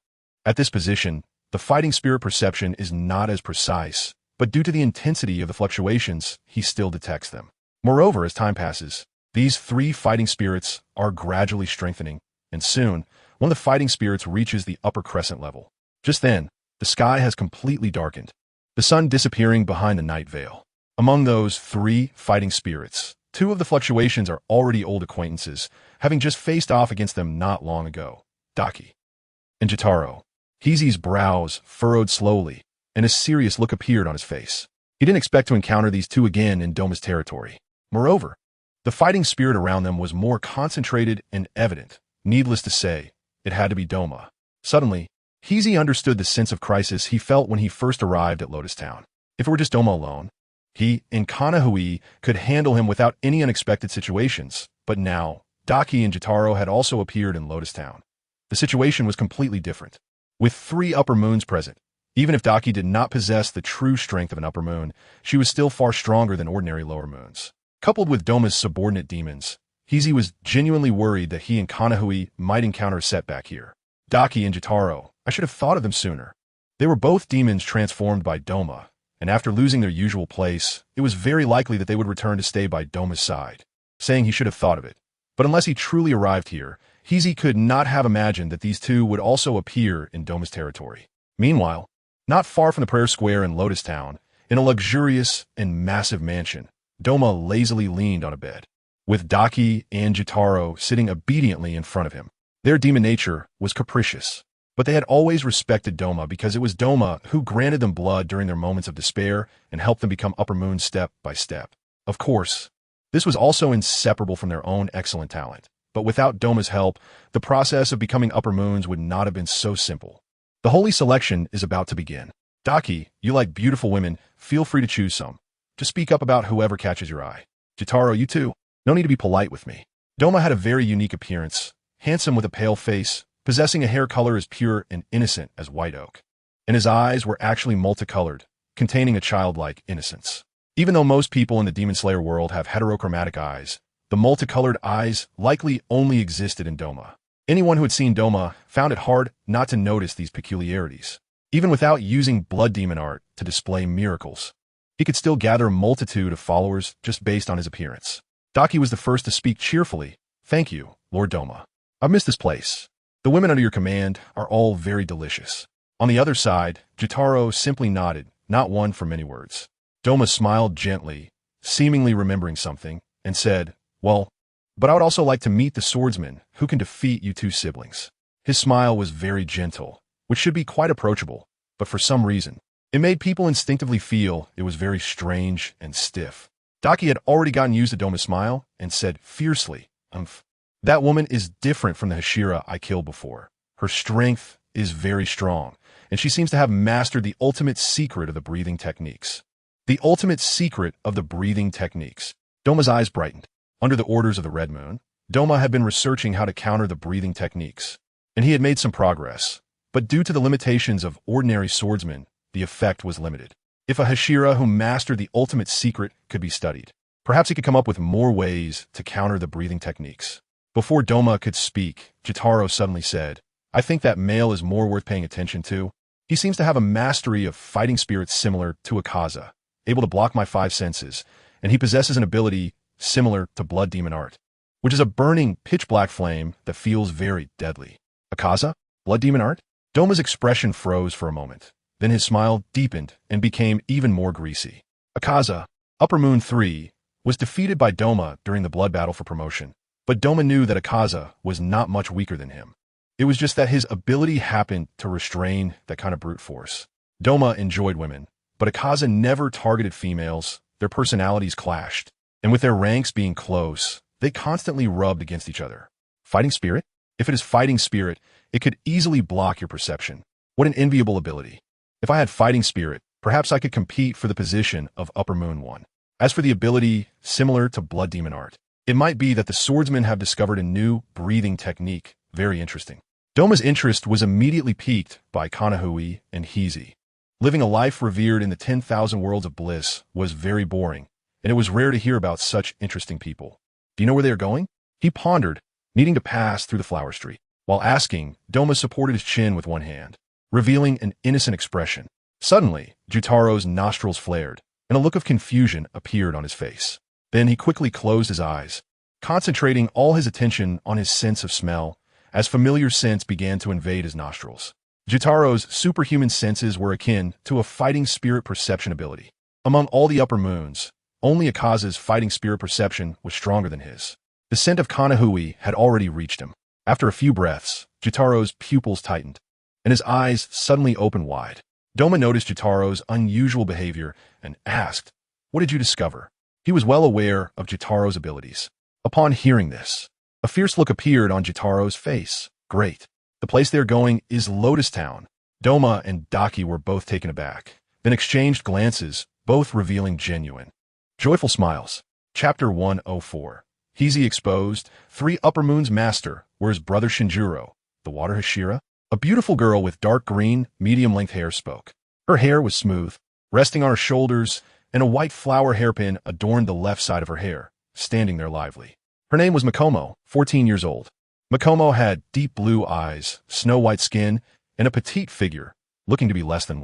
At this position, the fighting spirit perception is not as precise, but due to the intensity of the fluctuations, he still detects them. Moreover, as time passes, these 3 fighting spirits are gradually strengthening, and soon, one of the fighting spirits reaches the upper crescent level. Just then, the sky has completely darkened, the sun disappearing behind the night veil. Among those 3 fighting spirits, 2 of the fluctuations are already old acquaintances, having just faced off against them not long ago. Daki and Jotaro. Heisei's brows furrowed slowly, and a serious look appeared on his face. He didn't expect to encounter these 2 again in Doma's territory. Moreover, the fighting spirit around them was more concentrated and evident. Needless to say, it had to be Doma. Suddenly, Heisei understood the sense of crisis he felt when he first arrived at Lotus Town. If it were just Doma alone, he and Kanahui could handle him without any unexpected situations. But now, Daki and Jotaro had also appeared in Lotus Town. The situation was completely different. With 3 upper moons present, even if Daki did not possess the true strength of an upper moon, she was still far stronger than ordinary lower moons. Coupled with Doma's subordinate demons, Heisei was genuinely worried that he and Kanahui might encounter a setback here. Daki and Jotaro, I should have thought of them sooner. They were both demons transformed by Doma, and after losing their usual place, it was very likely that they would return to stay by Doma's side, saying he should have thought of it. But unless he truly arrived here, Heisei could not have imagined that these two would also appear in Doma's territory. Meanwhile, not far from the prayer square in Lotus Town, in a luxurious and massive mansion, Doma lazily leaned on a bed, with Daki and Jotaro sitting obediently in front of him. Their demon nature was capricious, but they had always respected Doma because it was Doma who granted them blood during their moments of despair and helped them become Upper Moon step by step. Of course, this was also inseparable from their own excellent talent, but without Doma's help, the process of becoming Upper Moons would not have been so simple. The holy selection is about to begin. Daki, you like beautiful women, feel free to choose some. Just speak up about whoever catches your eye. Jotaro, you too. No need to be polite with me. Doma had a very unique appearance, handsome with a pale face, possessing a hair color as pure and innocent as white oak. And his eyes were actually multicolored, containing a childlike innocence. Even though most people in the Demon Slayer world have heterochromatic eyes, the multicolored eyes likely only existed in Doma. Anyone who had seen Doma found it hard not to notice these peculiarities. Even without using blood demon art to display miracles, he could still gather a multitude of followers just based on his appearance. Daki was the first to speak cheerfully. Thank you, Lord Doma. I've missed this place. The women under your command are all very delicious. On the other side, Jotaro simply nodded, not one for many words. Doma smiled gently, seemingly remembering something, and said, well, but I would also like to meet the swordsman who can defeat you two siblings. His smile was very gentle, which should be quite approachable, but for some reason, it made people instinctively feel it was very strange and stiff. Daki had already gotten used to Doma's smile and said fiercely, that woman is different from the Hashira I killed before. Her strength is very strong, and she seems to have mastered the ultimate secret of the breathing techniques. The ultimate secret of the breathing techniques. Doma's eyes brightened. Under the orders of the Red Moon, Doma had been researching how to counter the breathing techniques, and he had made some progress. But due to the limitations of ordinary swordsmen, the effect was limited. If a Hashira who mastered the ultimate secret could be studied, perhaps he could come up with more ways to counter the breathing techniques. Before Doma could speak, Jotaro suddenly said, I think that male is more worth paying attention to. He seems to have a mastery of fighting spirits similar to Akaza, able to block my five senses, and he possesses an ability similar to blood demon art, which is a burning pitch-black flame that feels very deadly. Akaza? Blood demon art? Doma's expression froze for a moment. Then his smile deepened and became even more greasy. Akaza, Upper Moon 3, was defeated by Doma during the blood battle for promotion, but Doma knew that Akaza was not much weaker than him. It was just that his ability happened to restrain that kind of brute force. Doma enjoyed women, but Akaza never targeted females. Their personalities clashed, and with their ranks being close, they constantly rubbed against each other. Fighting spirit? If it is fighting spirit, it could easily block your perception. What an enviable ability. If I had fighting spirit, perhaps I could compete for the position of Upper Moon 1. As for the ability similar to blood demon art, it might be that the swordsmen have discovered a new breathing technique. Very interesting. Doma's interest was immediately piqued by Kanahui and Heisei. Living a life revered in the 10,000 worlds of bliss was very boring, and it was rare to hear about such interesting people. Do you know where they are going? He pondered, needing to pass through the flower street. While asking, Doma supported his chin with one hand, revealing an innocent expression. Suddenly, Jotaro's nostrils flared, and a look of confusion appeared on his face. Then he quickly closed his eyes, concentrating all his attention on his sense of smell, as familiar scents began to invade his nostrils. Jotaro's superhuman senses were akin to a fighting spirit perception ability. Among all the Upper Moons, only Akaza's fighting spirit perception was stronger than his. The scent of Kanahui had already reached him. After a few breaths, Jotaro's pupils tightened, and his eyes suddenly opened wide. Doma noticed Jotaro's unusual behavior and asked, "What did you discover?" He was well aware of Jotaro's abilities. Upon hearing this, a fierce look appeared on Jotaro's face. Great. The place they're going is Lotus Town. Doma and Daki were both taken aback, then exchanged glances, both revealing genuine, joyful smiles. Chapter 104. Heisei exposed. 3 Upper Moon's master were his brother Shinjuro, the water Hashira. A beautiful girl with dark green, medium-length hair spoke. Her hair was smooth, resting on her shoulders, and a white flower hairpin adorned the left side of her hair, standing there lively. Her name was Makomo, 14 years old. Makomo had deep blue eyes, snow-white skin, and a petite figure, looking to be less than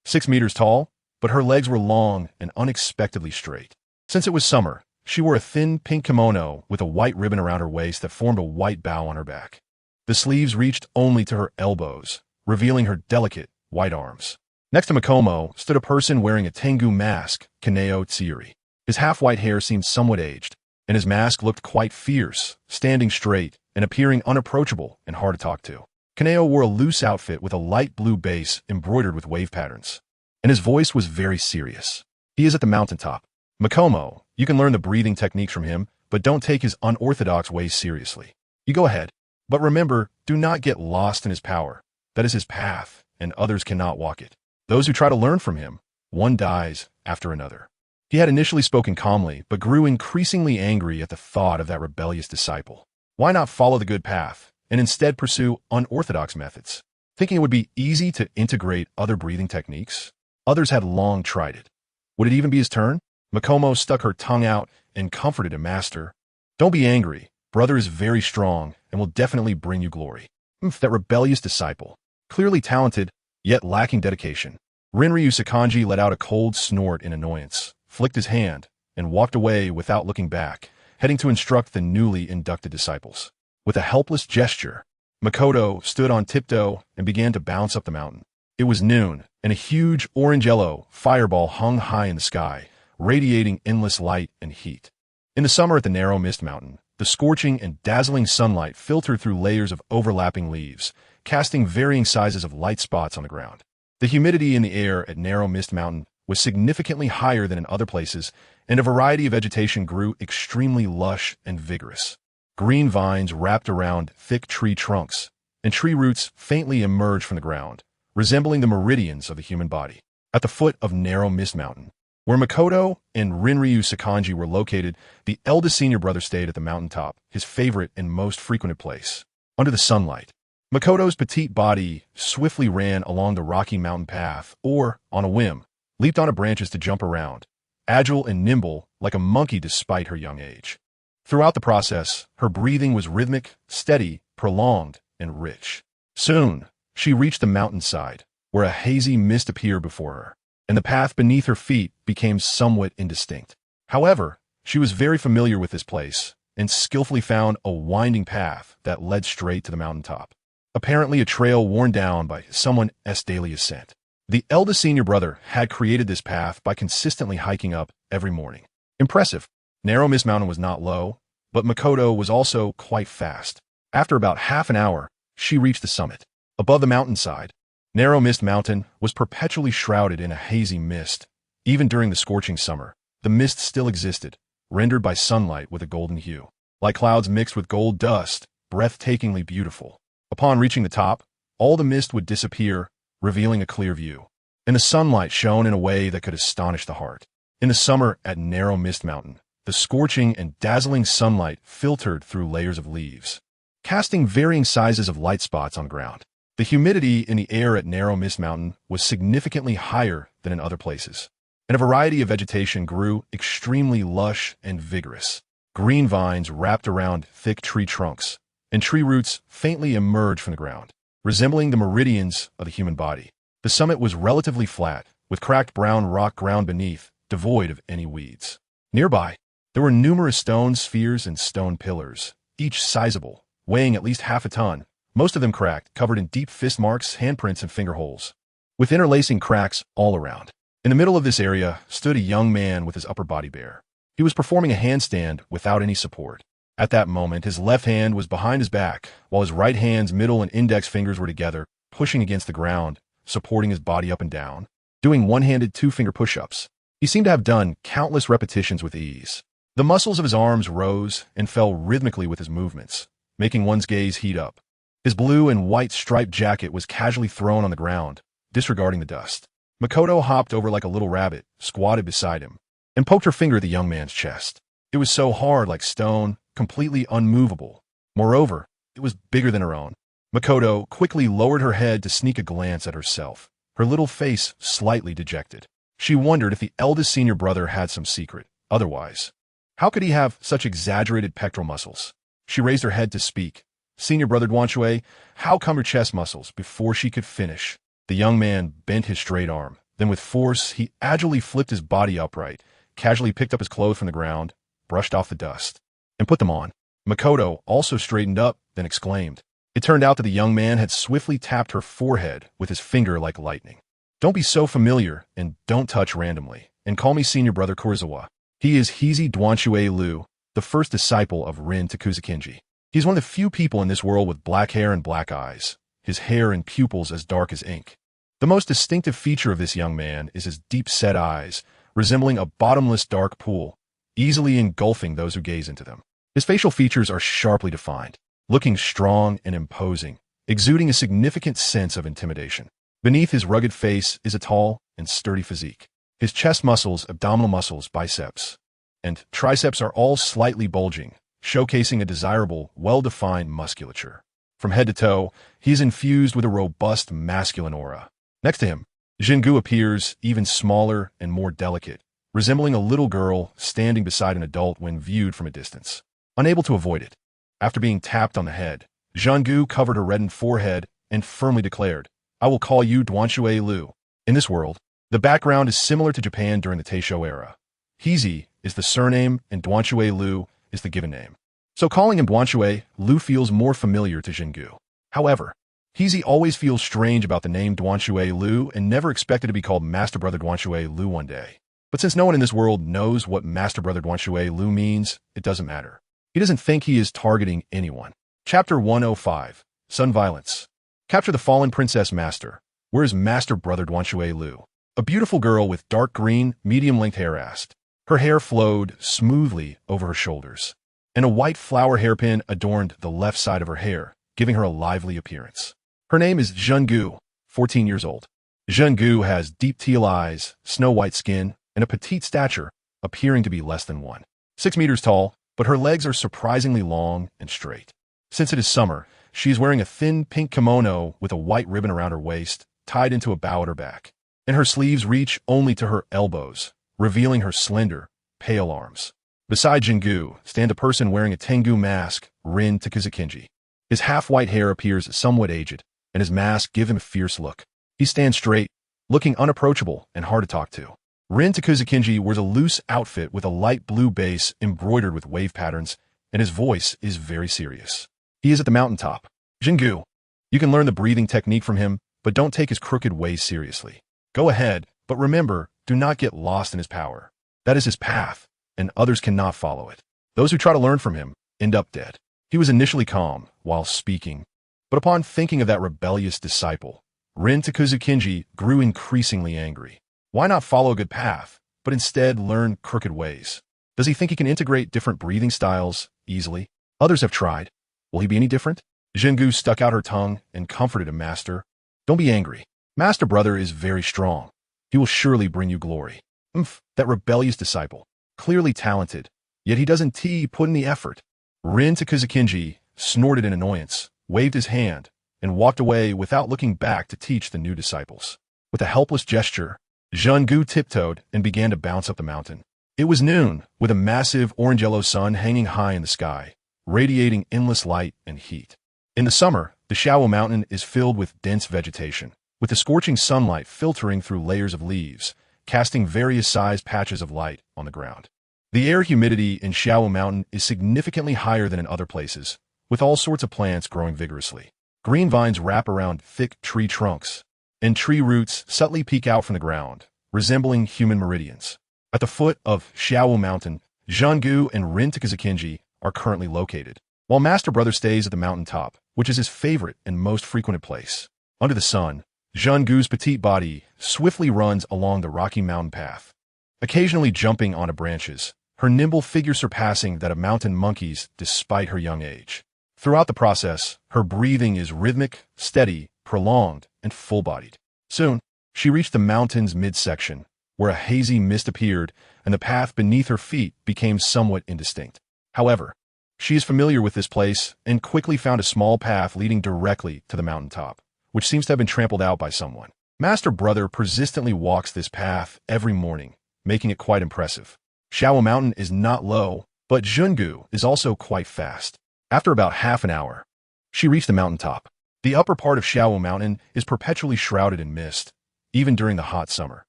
6 meters tall, but her legs were long and unexpectedly straight. Since it was summer, she wore a thin pink kimono with a white ribbon around her waist that formed a white bow on her back. The sleeves reached only to her elbows, revealing her delicate, white arms. Next to Makomo stood a person wearing a Tengu mask, Kaneo Tsiri. His half-white hair seemed somewhat aged, and his mask looked quite fierce, standing straight and appearing unapproachable and hard to talk to. Kaneo wore a loose outfit with a light blue base embroidered with wave patterns, and his voice was very serious. He is at the mountaintop. Makomo, you can learn the breathing techniques from him, but don't take his unorthodox ways seriously. You go ahead. But remember, do not get lost in his power. That is his path, and others cannot walk it. Those who try to learn from him, one dies after another. He had initially spoken calmly, but grew increasingly angry at the thought of that rebellious disciple. Why not follow the good path, and instead pursue unorthodox methods? Thinking it would be easy to integrate other breathing techniques? Others had long tried it. Would it even be his turn? Makomo stuck her tongue out and comforted him, Master. Don't be angry. Brother is very strong and will definitely bring you glory. That rebellious disciple. Clearly talented, yet lacking dedication. Rinryu Sakanji let out a cold snort in annoyance, flicked his hand, and walked away without looking back, heading to instruct the newly inducted disciples. With a helpless gesture, Makoto stood on tiptoe and began to bounce up the mountain. It was noon, and a huge orange-yellow fireball hung high in the sky, radiating endless light and heat. In the summer at the narrow mist mountain, the scorching and dazzling sunlight filtered through layers of overlapping leaves, casting varying sizes of light spots on the ground. The humidity in the air at Narrow Mist Mountain was significantly higher than in other places, and a variety of vegetation grew extremely lush and vigorous. Green vines wrapped around thick tree trunks, and tree roots faintly emerged from the ground, resembling the meridians of the human body. At the foot of Narrow Mist Mountain, where Makoto and Rinryu Sakanji were located, the eldest senior brother stayed at the mountaintop, his favorite and most frequented place. Under the sunlight, Makoto's petite body swiftly ran along the rocky mountain path, or, on a whim, leaped onto branches to jump around, agile and nimble like a monkey despite her young age. Throughout the process, her breathing was rhythmic, steady, prolonged, and rich. Soon, she reached the mountainside, where a hazy mist appeared before her, and the path beneath her feet became somewhat indistinct. However, she was very familiar with this place, and skillfully found a winding path that led straight to the mountaintop. Apparently a trail worn down by someone's daily ascent. The eldest senior brother had created this path by consistently hiking up every morning. Impressive. Narrow Mist Mountain was not low, but Makoto was also quite fast. After about half an hour, she reached the summit. Above the mountainside, Narrow Mist Mountain was perpetually shrouded in a hazy mist. Even during the scorching summer, the mist still existed, rendered by sunlight with a golden hue. Like clouds mixed with gold dust, breathtakingly beautiful. Upon reaching the top, all the mist would disappear, revealing a clear view. And the sunlight shone in a way that could astonish the heart. In the summer at Narrow Mist Mountain, the scorching and dazzling sunlight filtered through layers of leaves, casting varying sizes of light spots on the ground. The humidity in the air at Narrow Mist Mountain was significantly higher than in other places, and a variety of vegetation grew extremely lush and vigorous. Green vines wrapped around thick tree trunks, and tree roots faintly emerged from the ground, resembling the meridians of the human body. The summit was relatively flat, with cracked brown rock ground beneath, devoid of any weeds. Nearby, there were numerous stone spheres and stone pillars, each sizable, weighing at least half a ton, most of them cracked, covered in deep fist marks, handprints, and finger holes, with interlacing cracks all around. In the middle of this area stood a young man with his upper body bare. He was performing a handstand without any support. At that moment, his left hand was behind his back, while his right hand's middle and index fingers were together, pushing against the ground, supporting his body up and down, doing one-handed two-finger push-ups. He seemed to have done countless repetitions with ease. The muscles of his arms rose and fell rhythmically with his movements, making one's gaze heat up. His blue and white striped jacket was casually thrown on the ground, disregarding the dust. Makoto hopped over like a little rabbit, squatted beside him, and poked her finger at the young man's chest. It was so hard like stone, completely unmovable. Moreover, it was bigger than her own. Makoto quickly lowered her head to sneak a glance at herself, her little face slightly dejected. She wondered if the eldest senior brother had some secret. Otherwise, how could he have such exaggerated pectoral muscles? She raised her head to speak, Senior brother Dwan, how come your chest muscles?" Before she could finish, the young man bent his straight arm. Then with force, he agilely flipped his body upright, casually picked up his clothes from the ground, brushed off the dust, and put them on. Makoto also straightened up, then exclaimed. It turned out that the young man had swiftly tapped her forehead with his finger like lightning. "Don't be so familiar, and don't touch randomly, and call me senior brother Kurosawa. He is Heisei Dwan Lu, the first disciple of Rin Takuzakinji. He's one of the few people in this world with black hair and black eyes, his hair and pupils as dark as ink. The most distinctive feature of this young man is his deep-set eyes, resembling a bottomless dark pool, easily engulfing those who gaze into them. His facial features are sharply defined, looking strong and imposing, exuding a significant sense of intimidation. Beneath his rugged face is a tall and sturdy physique. His chest muscles, abdominal muscles, biceps, and triceps are all slightly bulging, showcasing a desirable, well-defined musculature. From head to toe, he is infused with a robust masculine aura. Next to him, Jingu appears even smaller and more delicate, resembling a little girl standing beside an adult when viewed from a distance. Unable to avoid it, after being tapped on the head, Jingu covered her reddened forehead and firmly declared, "I will call you Dwan Lu." In this world, the background is similar to Japan during the Taisho era. Heisei is the surname and Dwan Lu is the given name. So calling him Dwan Lu feels more familiar to Jingu. However, Heisei always feels strange about the name Dwan Lu and never expected to be called Master Brother Dwan Lu one day. But since no one in this world knows what Master Brother Dwan Lu means, it doesn't matter. He doesn't think he is targeting anyone. Chapter 105, Sun Violence. Capture the fallen princess master. Where is Master Brother Dwan Lu? A beautiful girl with dark green, medium-length hair asked. Her hair flowed smoothly over her shoulders, and a white flower hairpin adorned the left side of her hair, giving her a lively appearance. Her name is Jingu, 14 years old. Jingu has deep teal eyes, snow-white skin, and a petite stature, appearing to be less than 1.6 meters tall, but her legs are surprisingly long and straight. Since it is summer, she is wearing a thin pink kimono with a white ribbon around her waist, tied into a bow at her back, and her sleeves reach only to her elbows, revealing her slender, pale arms. Beside Jingu stand a person wearing a Tengu mask, Rin Takuzakinji. His half-white hair appears somewhat aged, and his mask gives him a fierce look. He stands straight, looking unapproachable and hard to talk to. Rin Takuzakinji wears a loose outfit with a light blue base embroidered with wave patterns, and his voice is very serious. He is at the mountaintop. Jingu, you can learn the breathing technique from him, but don't take his crooked ways seriously. Go ahead, but remember, do not get lost in his power. That is his path, and others cannot follow it. Those who try to learn from him end up dead. He was initially calm while speaking, but upon thinking of that rebellious disciple, Rin Takuzakinji grew increasingly angry. Why not follow a good path, but instead learn crooked ways? Does he think he can integrate different breathing styles easily? Others have tried. Will he be any different? Jingu stuck out her tongue and comforted him, Master. Don't be angry. Master Brother is very strong. He will surely bring you glory. That rebellious disciple. Clearly talented, yet he doesn't put in the effort. Rin Takuzakinji snorted in annoyance, waved his hand, and walked away without looking back to teach the new disciples. With a helpless gesture, Jingu tiptoed and began to bounce up the mountain. It was noon, with a massive orange-yellow sun hanging high in the sky, radiating endless light and heat. In the summer, the Shuer mountain is filled with dense vegetation, with the scorching sunlight filtering through layers of leaves, casting various sized patches of light on the ground. The air humidity in Shuer mountain is significantly higher than in other places, with all sorts of plants growing vigorously. Green vines wrap around thick tree trunks, and tree roots subtly peek out from the ground, resembling human meridians. At the foot of Shuer mountain, Jingu and Rin Takuzakinji are currently located, while Master Brother stays at the mountain top, which is his favorite and most frequented place. Under the sun, Jingu's petite body swiftly runs along the rocky mountain path, occasionally jumping onto branches, her nimble figure surpassing that of mountain monkeys despite her young age. Throughout the process, her breathing is rhythmic, steady, prolonged, and full-bodied. Soon, she reached the mountain's midsection, where a hazy mist appeared and the path beneath her feet became somewhat indistinct. However, she is familiar with this place and quickly found a small path leading directly to the mountaintop, which seems to have been trampled out by someone. Master Brother persistently walks this path every morning, making it quite impressive. Shuer mountain is not low, but Jingu is also quite fast. After about half an hour, She reached the mountaintop. The upper part of Xiao Mountain is perpetually shrouded in mist, even during the hot summer.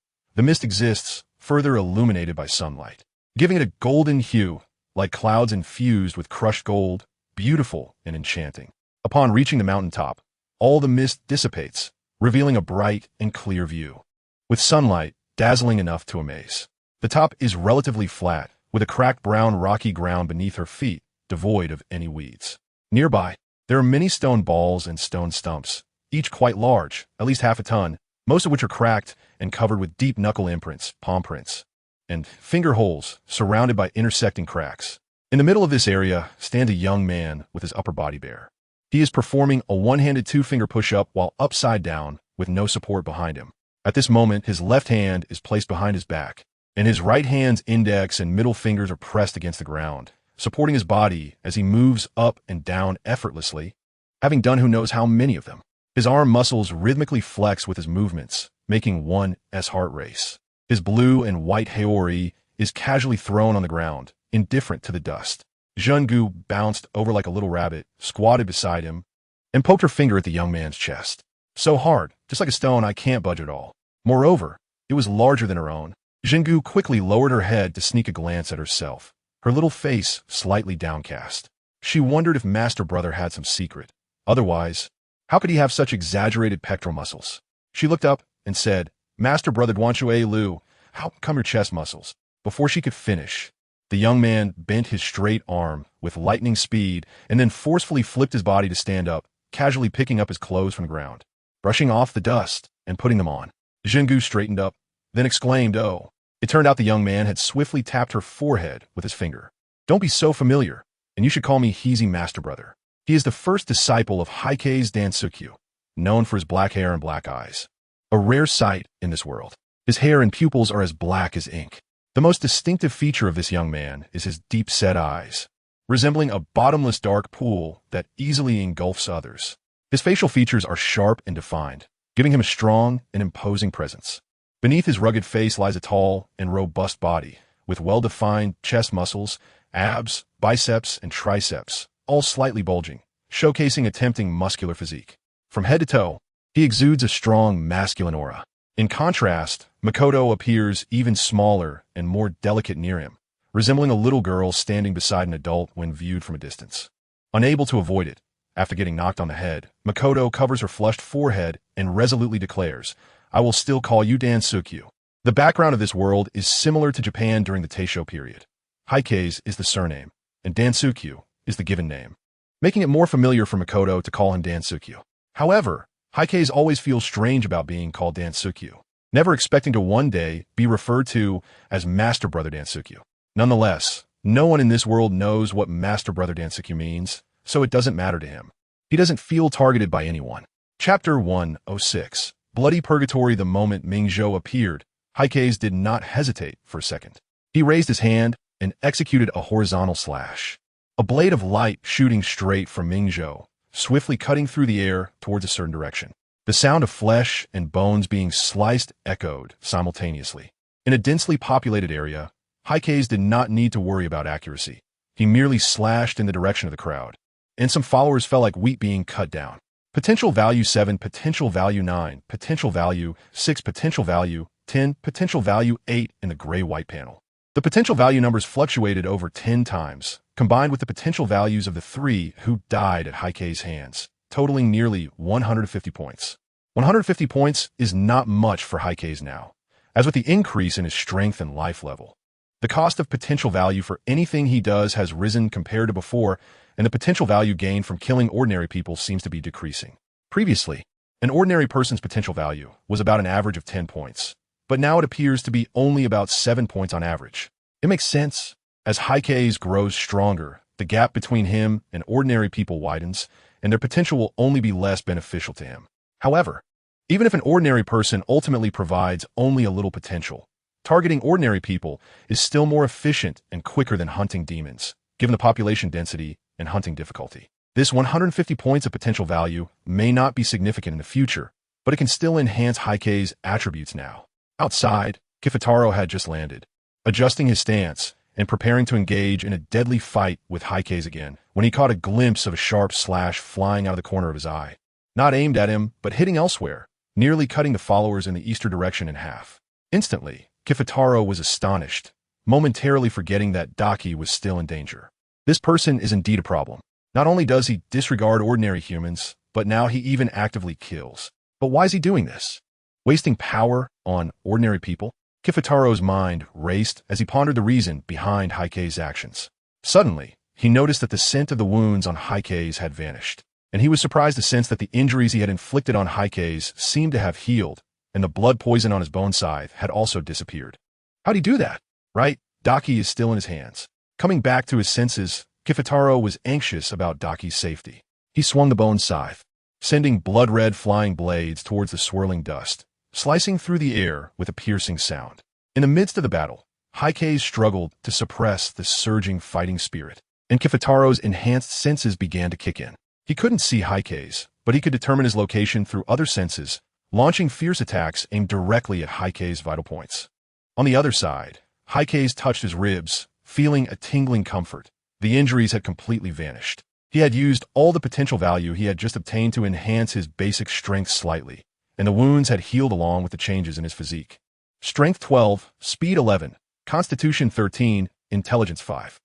The mist exists, further illuminated by sunlight, giving it a golden hue, like clouds infused with crushed gold, beautiful and enchanting. Upon reaching the mountaintop, all the mist dissipates, revealing a bright and clear view, with sunlight dazzling enough to amaze. The top is relatively flat, with a cracked brown rocky ground beneath her feet, devoid of any weeds. Nearby, there are many stone balls and stone stumps, each quite large, at least half a ton, most of which are cracked and covered with deep knuckle imprints, palm prints, and finger holes surrounded by intersecting cracks. In the middle of this area stands a young man with his upper body bare. He is performing a one-handed two-finger push-up while upside down with no support behind him. At this moment, his left hand is placed behind his back, and his right hand's index and middle fingers are pressed against the ground, supporting his body as he moves up and down effortlessly, having done who knows how many of them. His arm muscles rhythmically flex with his movements, making one heart race. His blue and white haori is casually thrown on the ground, indifferent to the dust. Zhenggu bounced over like a little rabbit, squatted beside him, and poked her finger at the young man's chest. So hard, just like a stone, I can't budge at all. Moreover, it was larger than her own. Zhenggu quickly lowered her head to sneak a glance at herself, her little face slightly downcast. She wondered if Master Brother had some secret. Otherwise, how could he have such exaggerated pectoral muscles? She looked up and said, Master Brother Dwan Shui Lu, how come your chest muscles? Before she could finish, the young man bent his straight arm with lightning speed and then forcefully flipped his body to stand up, casually picking up his clothes from the ground, brushing off the dust and putting them on. Zhenggu straightened up, then exclaimed, oh. It turned out the young man had swiftly tapped her forehead with his finger. Don't be so familiar, and you should call me Heisei Master Brother. He is the first disciple of Heisei's Dansukyu, known for his black hair and black eyes. A rare sight in this world. His hair and pupils are as black as ink. The most distinctive feature of this young man is his deep-set eyes, resembling a bottomless dark pool that easily engulfs others. His facial features are sharp and defined, giving him a strong and imposing presence. Beneath his rugged face lies a tall and robust body, with well-defined chest muscles, abs, biceps, and triceps, all slightly bulging, showcasing a tempting muscular physique. From head to toe, he exudes a strong masculine aura. In contrast, Makoto appears even smaller and more delicate near him, resembling a little girl standing beside an adult when viewed from a distance. Unable to avoid it, after getting knocked on the head, Makoto covers her flushed forehead and resolutely declares, I will still call you Dansukyu. The background of this world is similar to Japan during the Taisho period. Heisei's is the surname, and Dansukyu is the given name, making it more familiar for Makoto to call him Dansukyu. However, Heisei always feels strange about being called Dansukyu, never expecting to one day be referred to as Master Brother Dansukyu. Nonetheless, no one in this world knows what Master Brother Dansukyu means, so it doesn't matter to him. He doesn't feel targeted by anyone. Chapter 106. Bloody Purgatory. The moment Mingzhou appeared, Heisei did not hesitate for a second. He raised his hand and executed a horizontal slash. A blade of light shooting straight from Mingzhou, swiftly cutting through the air towards a certain direction. The sound of flesh and bones being sliced echoed simultaneously. In a densely populated area, Heisei did not need to worry about accuracy. He merely slashed in the direction of the crowd, and some followers felt like wheat being cut down. Potential value 7, potential value 9, potential value 6, potential value 10, potential value 8 in the gray-white panel. The potential value numbers fluctuated over 10 times, combined with the potential values of the 3 who died at Heisei's hands, totaling nearly 150 points. 150 points is not much for Heisei now, as with the increase in his strength and life level. The cost of potential value for anything he does has risen compared to before, and the potential value gained from killing ordinary people seems to be decreasing. Previously, an ordinary person's potential value was about an average of 10 points, but now it appears to be only about 7 points on average. It makes sense. As Heisei grows stronger, the gap between him and ordinary people widens, and their potential will only be less beneficial to him. However, even if an ordinary person ultimately provides only a little potential, targeting ordinary people is still more efficient and quicker than hunting demons, given the population density and hunting difficulty. This 150 points of potential value may not be significant in the future, but it can still enhance Heisei's attributes now. Outside, Kifutaro had just landed. Adjusting his stance and preparing to engage in a deadly fight with Heisei again, when he caught a glimpse of a sharp slash flying out of the corner of his eye. Not aimed at him, but hitting elsewhere, nearly cutting the followers in the eastern direction in half. Instantly, Kifutaro was astonished, momentarily forgetting that Daki was still in danger. This person is indeed a problem. Not only does he disregard ordinary humans, but now he even actively kills. But why is he doing this? Wasting power on ordinary people? Kifutaro's mind raced as he pondered the reason behind Heisei's actions. Suddenly, he noticed that the scent of the wounds on Heisei's had vanished, and he was surprised to sense that the injuries he had inflicted on Heisei's seemed to have healed, and the blood poison on his bone scythe had also disappeared. How'd he do that? Right, Daki is still in his hands. Coming back to his senses, Kifutaro was anxious about Daki's safety. He swung the bone scythe, sending blood-red flying blades towards the swirling dust, slicing through the air with a piercing sound. In the midst of the battle, Heisei struggled to suppress the surging fighting spirit, and Kifutaro's enhanced senses began to kick in. He couldn't see Heisei's, but he could determine his location through other senses, launching fierce attacks aimed directly at Heisei's vital points. On the other side, Heisei touched his ribs, feeling a tingling comfort. The injuries had completely vanished. He had used all the potential value he had just obtained to enhance his basic strength slightly, and the wounds had healed along with the changes in his physique. Strength 12, Speed 11, Constitution 13, Intelligence 5.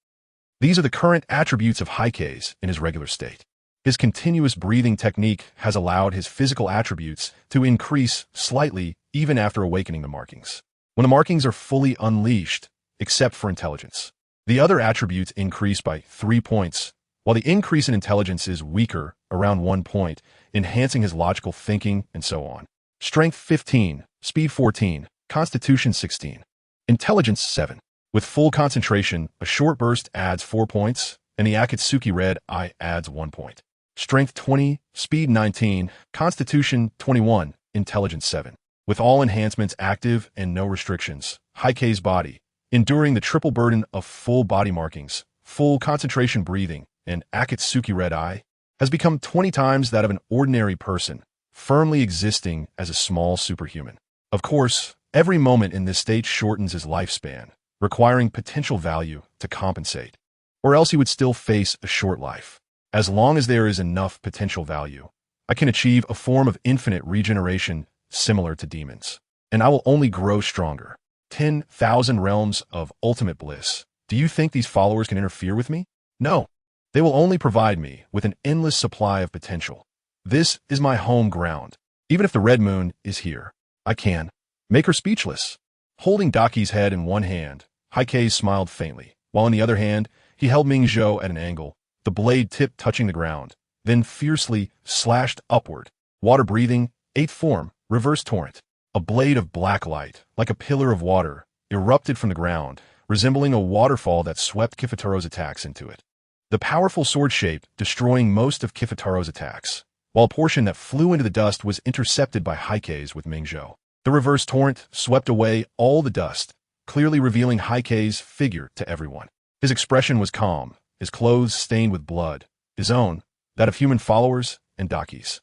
These are the current attributes of Heisei in his regular state. His continuous breathing technique has allowed his physical attributes to increase slightly even after awakening the markings. When the markings are fully unleashed, except for intelligence, the other attributes increase by 3 points, while the increase in intelligence is weaker, around 1 point, enhancing his logical thinking and so on. Strength 15, Speed 14, Constitution 16, Intelligence 7. With full concentration, a short burst adds 4 points, and the Akatsuki Red Eye adds 1 point. Strength 20, Speed 19, Constitution 21, Intelligence 7. With all enhancements active and no restrictions, Heisei's body, enduring the triple burden of full body markings, full concentration breathing, and Akatsuki Red Eye, has become 20 times that of an ordinary person, firmly existing as a small superhuman. Of course, every moment in this state shortens his lifespan, requiring potential value to compensate, or else he would still face a short life. As long as there is enough potential value, I can achieve a form of infinite regeneration similar to demons, and I will only grow stronger. 10,000 realms of ultimate bliss. Do you think these followers can interfere with me? No. They will only provide me with an endless supply of potential. This is my home ground. Even if the Red Moon is here, I can make her speechless. Holding Daki's head in one hand, Heisei smiled faintly, while in the other hand, he held Mingzhou at an angle, the blade tip touching the ground, then fiercely slashed upward. Water-breathing, 8th form, reverse torrent. A blade of black light, like a pillar of water, erupted from the ground, resembling a waterfall that swept Kifutaro's attacks into it. The powerful sword shape destroying most of Kifutaro's attacks, while a portion that flew into the dust was intercepted by Heisei's with Mingzhou. The reverse torrent swept away all the dust, clearly revealing Heisei's figure to everyone. His expression was calm, his clothes stained with blood, his own, that of human followers, and Daki's.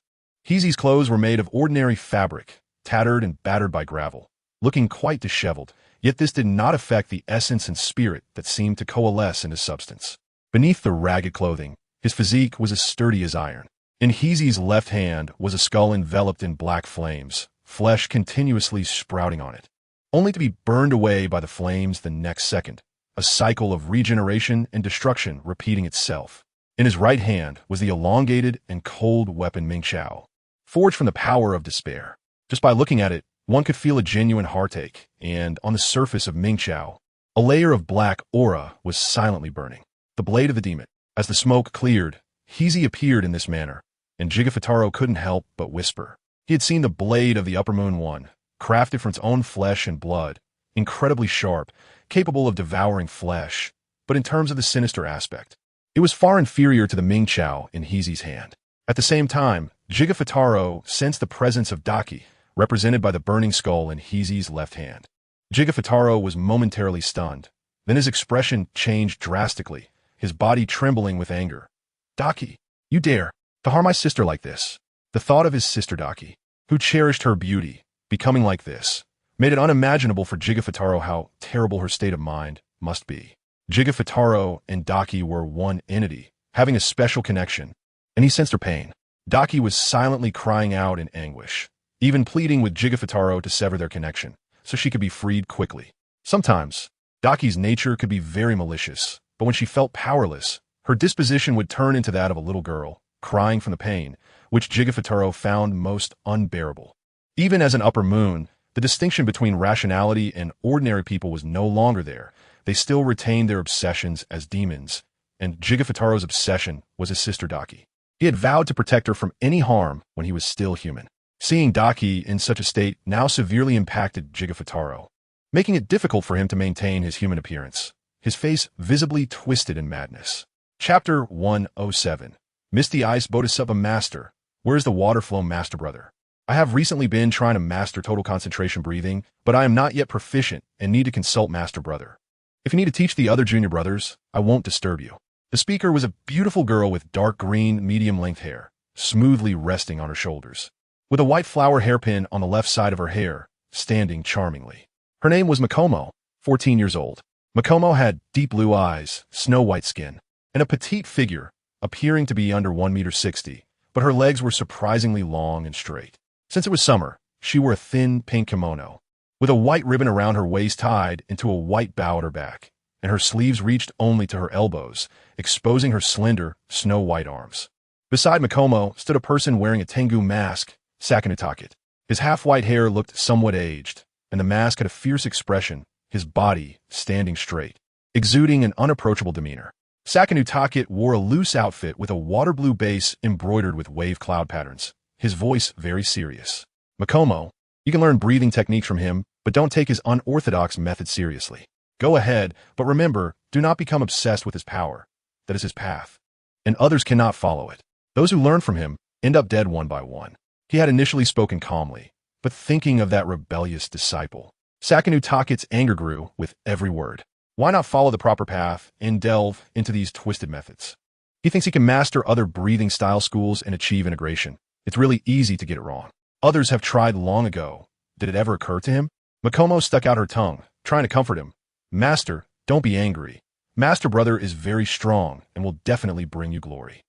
Heisei's clothes were made of ordinary fabric, tattered and battered by gravel, looking quite disheveled, yet this did not affect the essence and spirit that seemed to coalesce into substance. Beneath the ragged clothing, his physique was as sturdy as iron. In Heisei's left hand was a skull enveloped in black flames, flesh continuously sprouting on it, only to be burned away by the flames the next second, a cycle of regeneration and destruction repeating itself. In his right hand was the elongated and cold weapon Mingqiao, forged from the power of despair. Just by looking at it, one could feel a genuine heartache, and on the surface of Mingqiao, a layer of black aura was silently burning. The blade of the demon. As the smoke cleared, Heisei appeared in this manner, and Jigafutaro couldn't help but whisper. He had seen the blade of the Upper Moon One, crafted from its own flesh and blood, incredibly sharp, capable of devouring flesh, but in terms of the sinister aspect, it was far inferior to the Mingqiao in Heisei's hand. At the same time, Jigafutaro sensed the presence of Daki, represented by the burning skull in Heisei's left hand. Jigafutaro was momentarily stunned. Then his expression changed drastically, his body trembling with anger. Daki, you dare to harm my sister like this. The thought of his sister Daki, who cherished her beauty, becoming like this, made it unimaginable for Jigafutaro how terrible her state of mind must be. Jigafutaro and Daki were one entity, having a special connection, and he sensed her pain. Daki was silently crying out in anguish, even pleading with Jigafutaro to sever their connection, so she could be freed quickly. Sometimes, Daki's nature could be very malicious, but when she felt powerless, her disposition would turn into that of a little girl, crying from the pain, which Jigafutaro found most unbearable. Even as an upper moon, the distinction between rationality and ordinary people was no longer there. They still retained their obsessions as demons, and Jigafutaro's obsession was his sister Daki. He had vowed to protect her from any harm when he was still human. Seeing Daki in such a state now severely impacted Jigafutaro, making it difficult for him to maintain his human appearance, his face visibly twisted in madness. Chapter 107. Misty Ice Bodhisattva Master. Where's the water flow master brother? I have recently been trying to master total concentration breathing, but I am not yet proficient and need to consult master brother. If you need to teach the other junior brothers, I won't disturb you. The speaker was a beautiful girl with dark green, medium-length hair, smoothly resting on her shoulders, with a white flower hairpin on the left side of her hair, standing charmingly. Her name was Makomo, 14 years old. Makomo had deep blue eyes, snow-white skin, and a petite figure, appearing to be under 1.60 meters, but her legs were surprisingly long and straight. Since it was summer, she wore a thin pink kimono, with a white ribbon around her waist tied into a white bow at her back, and her sleeves reached only to her elbows, exposing her slender, snow-white arms. Beside Makomo stood a person wearing a Tengu mask, Sakanutaket. His half-white hair looked somewhat aged, and the mask had a fierce expression, his body standing straight, exuding an unapproachable demeanor. Sakanutaket wore a loose outfit with a water blue base embroidered with wave cloud patterns, his voice very serious. Makomo, you can learn breathing techniques from him, but don't take his unorthodox method seriously. Go ahead, but remember, do not become obsessed with his power. That is his path, and others cannot follow it. Those who learn from him end up dead one by one. He had initially spoken calmly, but thinking of that rebellious disciple, Sakunutaket's anger grew with every word. Why not follow the proper path and delve into these twisted methods? He thinks he can master other breathing style schools and achieve integration. It's really easy to get it wrong. Others have tried long ago. Did it ever occur to him? Makomo stuck out her tongue, trying to comfort him. Master, don't be angry. Master brother is very strong and will definitely bring you glory.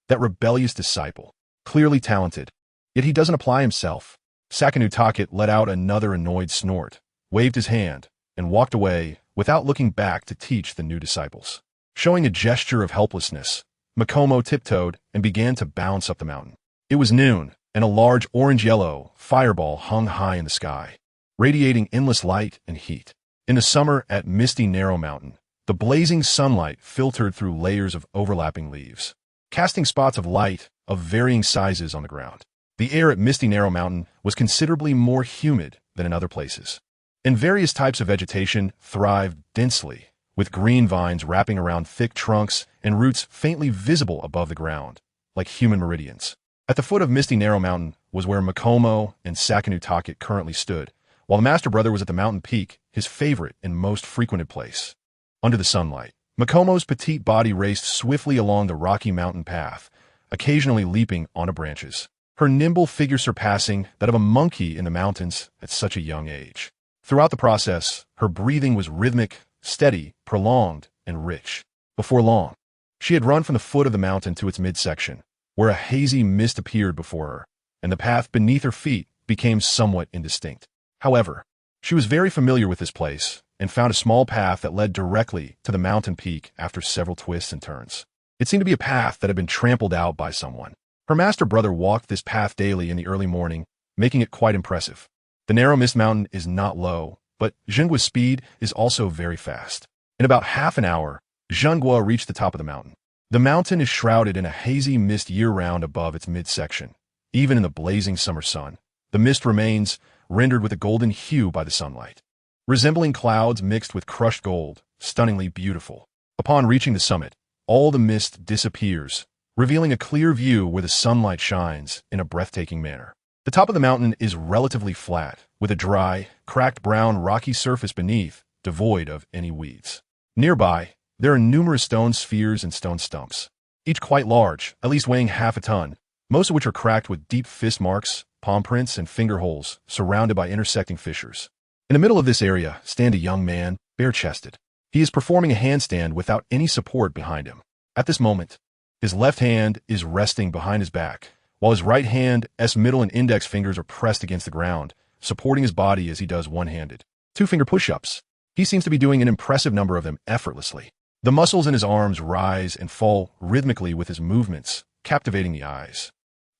That rebellious disciple. Clearly talented. Yet he doesn't apply himself. Sakanutaket let out another annoyed snort, waved his hand, and walked away without looking back to teach the new disciples. Showing a gesture of helplessness, Makomo tiptoed and began to bounce up the mountain. It was noon, and a large orange-yellow fireball hung high in the sky, radiating endless light and heat. In the summer at Misty Narrow Mountain, the blazing sunlight filtered through layers of overlapping leaves, casting spots of light of varying sizes on the ground. The air at Misty Narrow Mountain was considerably more humid than in other places, and various types of vegetation thrived densely, with green vines wrapping around thick trunks and roots faintly visible above the ground, like human meridians. At the foot of Misty Narrow Mountain was where Makomo and Sakanutaket currently stood, while the Master Brother was at the mountain peak, his favorite and most frequented place. Under the sunlight, Makomo's petite body raced swiftly along the rocky mountain path, occasionally leaping onto branches, her nimble figure surpassing that of a monkey in the mountains at such a young age. Throughout the process, her breathing was rhythmic, steady, prolonged, and rich. Before long, she had run from the foot of the mountain to its midsection, where a hazy mist appeared before her, and the path beneath her feet became somewhat indistinct. However, she was very familiar with this place, and found a small path that led directly to the mountain peak after several twists and turns. It seemed to be a path that had been trampled out by someone. Her Master Brother walked this path daily in the early morning, making it quite impressive. The narrow mist mountain is not low, but Zhengua's speed is also very fast. In about half an hour, Zhengua reached the top of the mountain. The mountain is shrouded in a hazy mist year-round above its midsection. Even in the blazing summer sun, the mist remains, rendered with a golden hue by the sunlight, resembling clouds mixed with crushed gold, stunningly beautiful. Upon reaching the summit, all the mist disappears, revealing a clear view where the sunlight shines in a breathtaking manner. The top of the mountain is relatively flat, with a dry, cracked brown rocky surface beneath, devoid of any weeds. Nearby, there are numerous stone spheres and stone stumps, each quite large, at least weighing half a ton, most of which are cracked with deep fist marks, palm prints, and finger holes, surrounded by intersecting fissures. In the middle of this area stand a young man, bare-chested. He is performing a handstand without any support behind him. At this moment, his left hand is resting behind his back, while his right hand's middle and index fingers are pressed against the ground, supporting his body as he does one-handed two-finger push-ups. He seems to be doing an impressive number of them effortlessly. The muscles in his arms rise and fall rhythmically with his movements, captivating the eyes.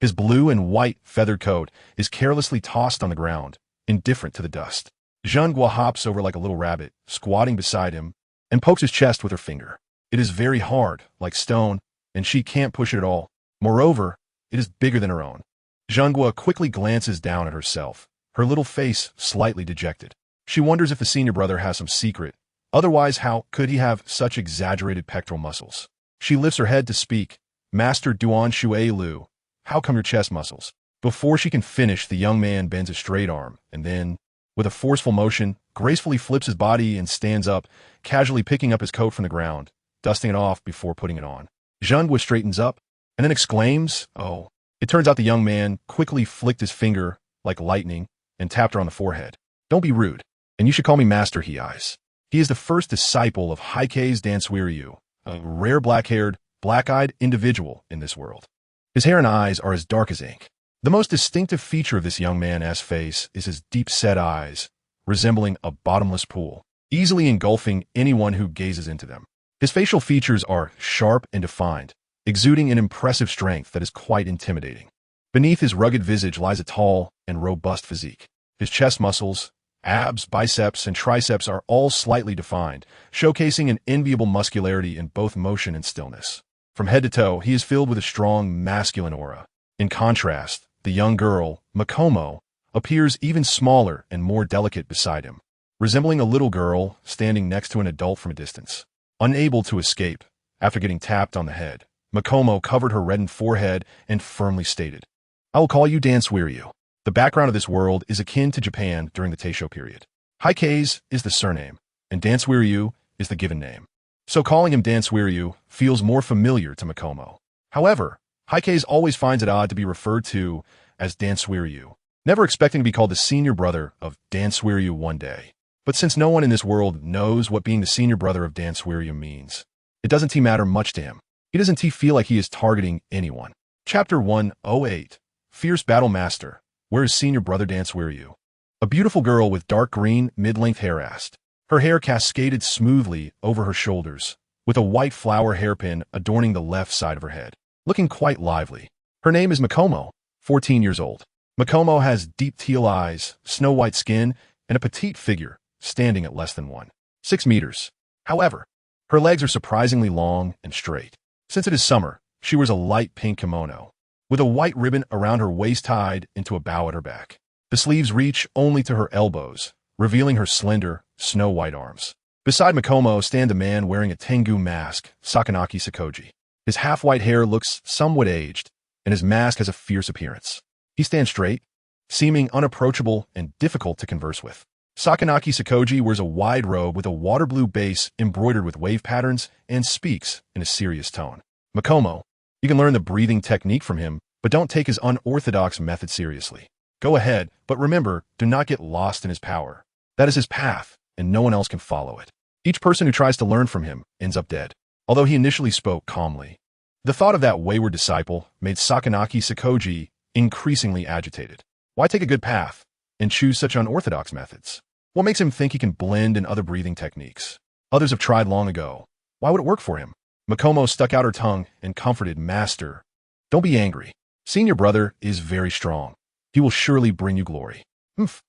His blue and white feathered coat is carelessly tossed on the ground, indifferent to the dust. Zhengguo hops over like a little rabbit, squatting beside him, and pokes his chest with her finger. It is very hard, like stone, and she can't push it at all. Moreover, it is bigger than her own. Zhengguo quickly glances down at herself, her little face slightly dejected. She wonders if the senior brother has some secret. Otherwise, how could he have such exaggerated pectoral muscles? She lifts her head to speak. Master Dwan Shuer, how come your chest muscles? Before she can finish, the young man bends a straight arm, and then, with a forceful motion, gracefully flips his body and stands up, casually picking up his coat from the ground, dusting it off before putting it on. Zhengguo straightens up, and then exclaims, "Oh." It turns out the young man quickly flicked his finger, like lightning, and tapped her on the forehead. "Don't be rude, and you should call me Master," he eyes. He is the first disciple of Heisei's Dansweryu, a rare black-haired, black-eyed individual in this world. His hair and eyes are as dark as ink. The most distinctive feature of this young man's face is his deep-set eyes, resembling a bottomless pool, easily engulfing anyone who gazes into them. His facial features are sharp and defined, exuding an impressive strength that is quite intimidating. Beneath his rugged visage lies a tall and robust physique. His chest muscles, abs, biceps, and triceps are all slightly defined, showcasing an enviable muscularity in both motion and stillness. From head to toe, he is filled with a strong masculine aura. In contrast, the young girl, Machino, appears even smaller and more delicate beside him, resembling a little girl standing next to an adult from a distance. Unable to escape, after getting tapped on the head, Machino covered her reddened forehead and firmly stated, "I will call you Dansweryu." The background of this world is akin to Japan during the Taisho period. Heisei is the surname, and Dansweryu is the given name. So calling him Dansweryu feels more familiar to Machino. However, Heisei always finds it odd to be referred to as Dansweryu, never expecting to be called the senior brother of Dansweryu one day. But since no one in this world knows what being the senior brother of Dansweryu means, it doesn't matter much to him. He doesn't feel like he is targeting anyone. Chapter 108, Fierce Battle Master. Where is senior brother Dansweryu? A beautiful girl with dark green, mid-length hair asked. Her hair cascaded smoothly over her shoulders, with a white flower hairpin adorning the left side of her head, looking quite lively. Her name is Machino, 14 years old. Machino has deep teal eyes, snow-white skin, and a petite figure, standing at less than 1.6 meters. However, her legs are surprisingly long and straight. Since it is summer, she wears a light pink kimono, with a white ribbon around her waist tied into a bow at her back. The sleeves reach only to her elbows, revealing her slender, snow-white arms. Beside Machino stand a man wearing a Tengu mask, Sakanaki Sakoji. His half-white hair looks somewhat aged, and his mask has a fierce appearance. He stands straight, seeming unapproachable and difficult to converse with. Sakanaki Sakoji wears a wide robe with a water blue base embroidered with wave patterns and speaks in a serious tone. Machino, you can learn the breathing technique from him, but don't take his unorthodox method seriously. Go ahead, but remember, do not get lost in his power. That is his path, and no one else can follow it. Each person who tries to learn from him ends up dead. Although he initially spoke calmly, the thought of that wayward disciple made Sakanaki Sakoji increasingly agitated. Why take a good path and choose such unorthodox methods? What makes him think he can blend in other breathing techniques? Others have tried long ago. Why would it work for him? Machino stuck out her tongue and comforted, Master, don't be angry. Senior brother is very strong. He will surely bring you glory.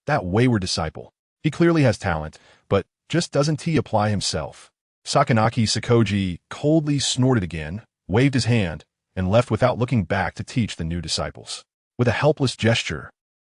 That wayward disciple. He clearly has talent, but just doesn't he apply himself? Sakanaki Sakoji coldly snorted again, waved his hand, and left without looking back to teach the new disciples. With a helpless gesture,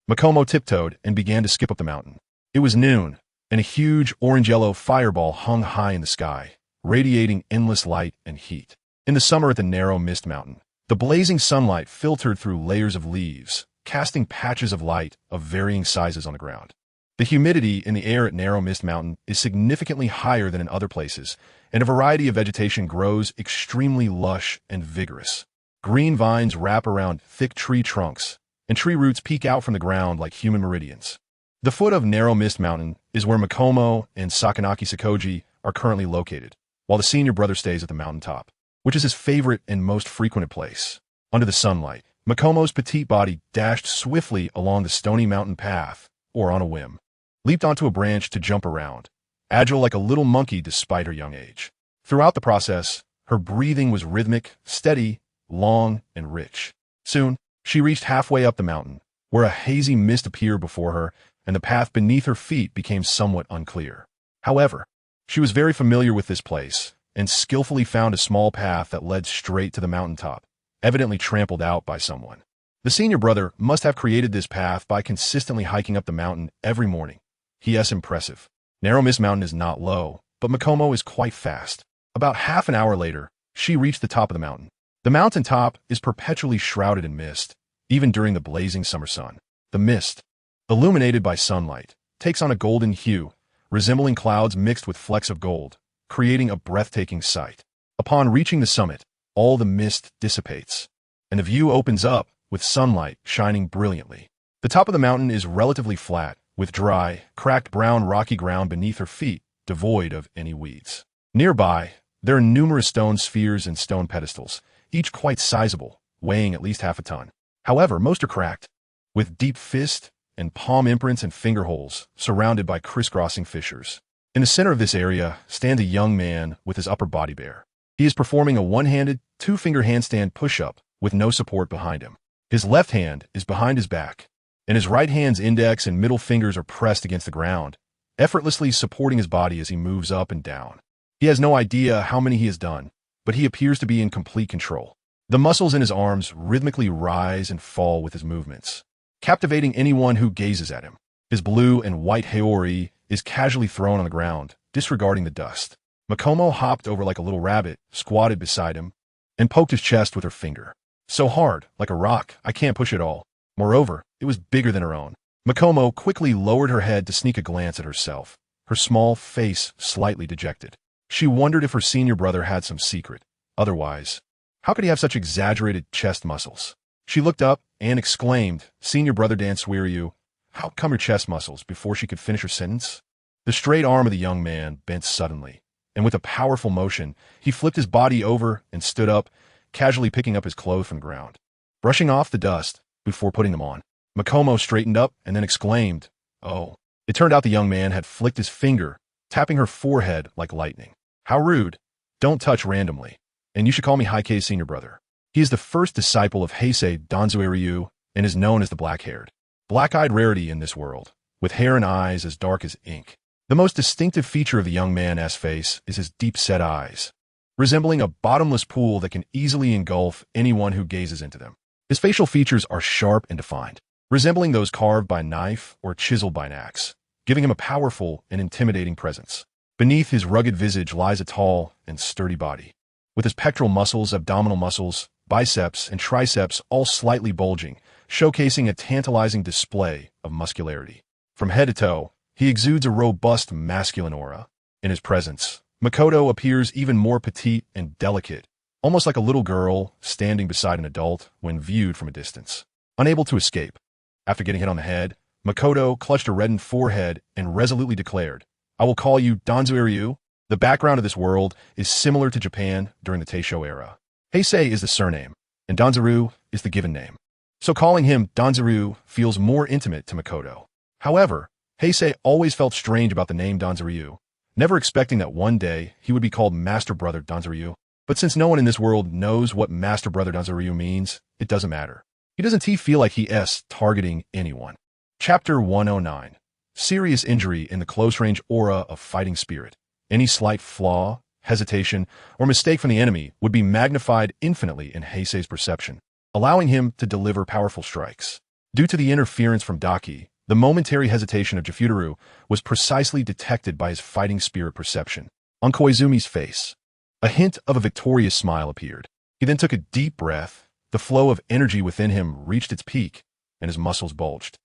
Machino tiptoed and began to skip up the mountain. It was noon, and a huge orange-yellow fireball hung high in the sky, radiating endless light and heat. In the summer at the narrow mist mountain, the blazing sunlight filtered through layers of leaves, casting patches of light of varying sizes on the ground. The humidity in the air at Narrow Mist Mountain is significantly higher than in other places, and a variety of vegetation grows extremely lush and vigorous. Green vines wrap around thick tree trunks, and tree roots peek out from the ground like human meridians. The foot of Narrow Mist Mountain is where Machino and Sakanaki Sakoji are currently located, while the senior brother stays at the mountaintop, which is his favorite and most frequented place. Under the sunlight, Makomo's petite body dashed swiftly along the stony mountain path, or on a whim, leaped onto a branch to jump around, agile like a little monkey despite her young age. Throughout the process, her breathing was rhythmic, steady, long, and rich. Soon, she reached halfway up the mountain, where a hazy mist appeared before her, and the path beneath her feet became somewhat unclear. However, she was very familiar with this place, and skillfully found a small path that led straight to the mountaintop, evidently trampled out by someone. The senior brother must have created this path by consistently hiking up the mountain every morning. Yes, impressive. Narrow Mist Mountain is not low, but Makomo is quite fast. About half an hour later, she reached the top of the mountain. The mountaintop is perpetually shrouded in mist, even during the blazing summer sun. The mist, illuminated by sunlight, takes on a golden hue, resembling clouds mixed with flecks of gold, creating a breathtaking sight. Upon reaching the summit, all the mist dissipates, and the view opens up with sunlight shining brilliantly. The top of the mountain is relatively flat, with dry, cracked brown rocky ground beneath her feet, devoid of any weeds. Nearby, there are numerous stone spheres and stone pedestals, each quite sizable, weighing at least half a ton. However, most are cracked, with deep fist and palm imprints and finger holes, surrounded by crisscrossing fissures. In the center of this area stands a young man with his upper body bare. He is performing a one-handed, two-finger handstand push-up with no support behind him. His left hand is behind his back, and his right hand's index and middle fingers are pressed against the ground, effortlessly supporting his body as he moves up and down. He has no idea how many he has done, but he appears to be in complete control. The muscles in his arms rhythmically rise and fall with his movements, captivating anyone who gazes at him. His blue and white haori is casually thrown on the ground, disregarding the dust. Makomo hopped over like a little rabbit, squatted beside him, and poked his chest with her finger. So hard, like a rock, I can't push it all. Moreover, it was bigger than her own. Makomo quickly lowered her head to sneak a glance at herself, her small face slightly dejected. She wondered if her senior brother had some secret. Otherwise, how could he have such exaggerated chest muscles? She looked up and exclaimed, "Senior brother Dan Suiryu, how come your chest muscles?" Before she could finish her sentence, the straight arm of the young man bent suddenly, and with a powerful motion, he flipped his body over and stood up, casually picking up his clothes from the ground, brushing off the dust before putting them on. Makomo straightened up and then exclaimed, "Oh." It turned out the young man had flicked his finger, tapping her forehead like lightning. "How rude. Don't touch randomly. And you should call me Heisei's senior brother." He is the first disciple of Heisei Danzuiryu and is known as the black-haired, black-eyed rarity in this world, with hair and eyes as dark as ink. The most distinctive feature of the young man's face is his deep-set eyes, resembling a bottomless pool that can easily engulf anyone who gazes into them. His facial features are sharp and defined, resembling those carved by a knife or chiseled by an axe, giving him a powerful and intimidating presence. Beneath his rugged visage lies a tall and sturdy body, with his pectoral muscles, abdominal muscles, biceps, and triceps all slightly bulging, showcasing a tantalizing display of muscularity. From head to toe, he exudes a robust masculine aura. In his presence, Makoto appears even more petite and delicate, almost like a little girl standing beside an adult when viewed from a distance. Unable to escape, after getting hit on the head, Makoto clutched a reddened forehead and resolutely declared, "I will call you Danzuiryu." The background of this world is similar to Japan during the Taisho era. Heisei is the surname, and Danzuru is the given name. So calling him Danzuru feels more intimate to Makoto. However, Heisei always felt strange about the name Danzuryu, never expecting that one day he would be called Master Brother Danzuryu. But since no one in this world knows what Master Brother Danzuryu means, it doesn't matter. He doesn't feel like he is targeting anyone. Chapter 109. Serious injury in the close-range aura of fighting spirit. Any slight flaw, hesitation, or mistake from the enemy would be magnified infinitely in Heisei's perception, allowing him to deliver powerful strikes. Due to the interference from Daki, the momentary hesitation of Jifutaru was precisely detected by his fighting spirit perception. On Koizumi's face, a hint of a victorious smile appeared. He then took a deep breath, the flow of energy within him reached its peak, and his muscles bulged.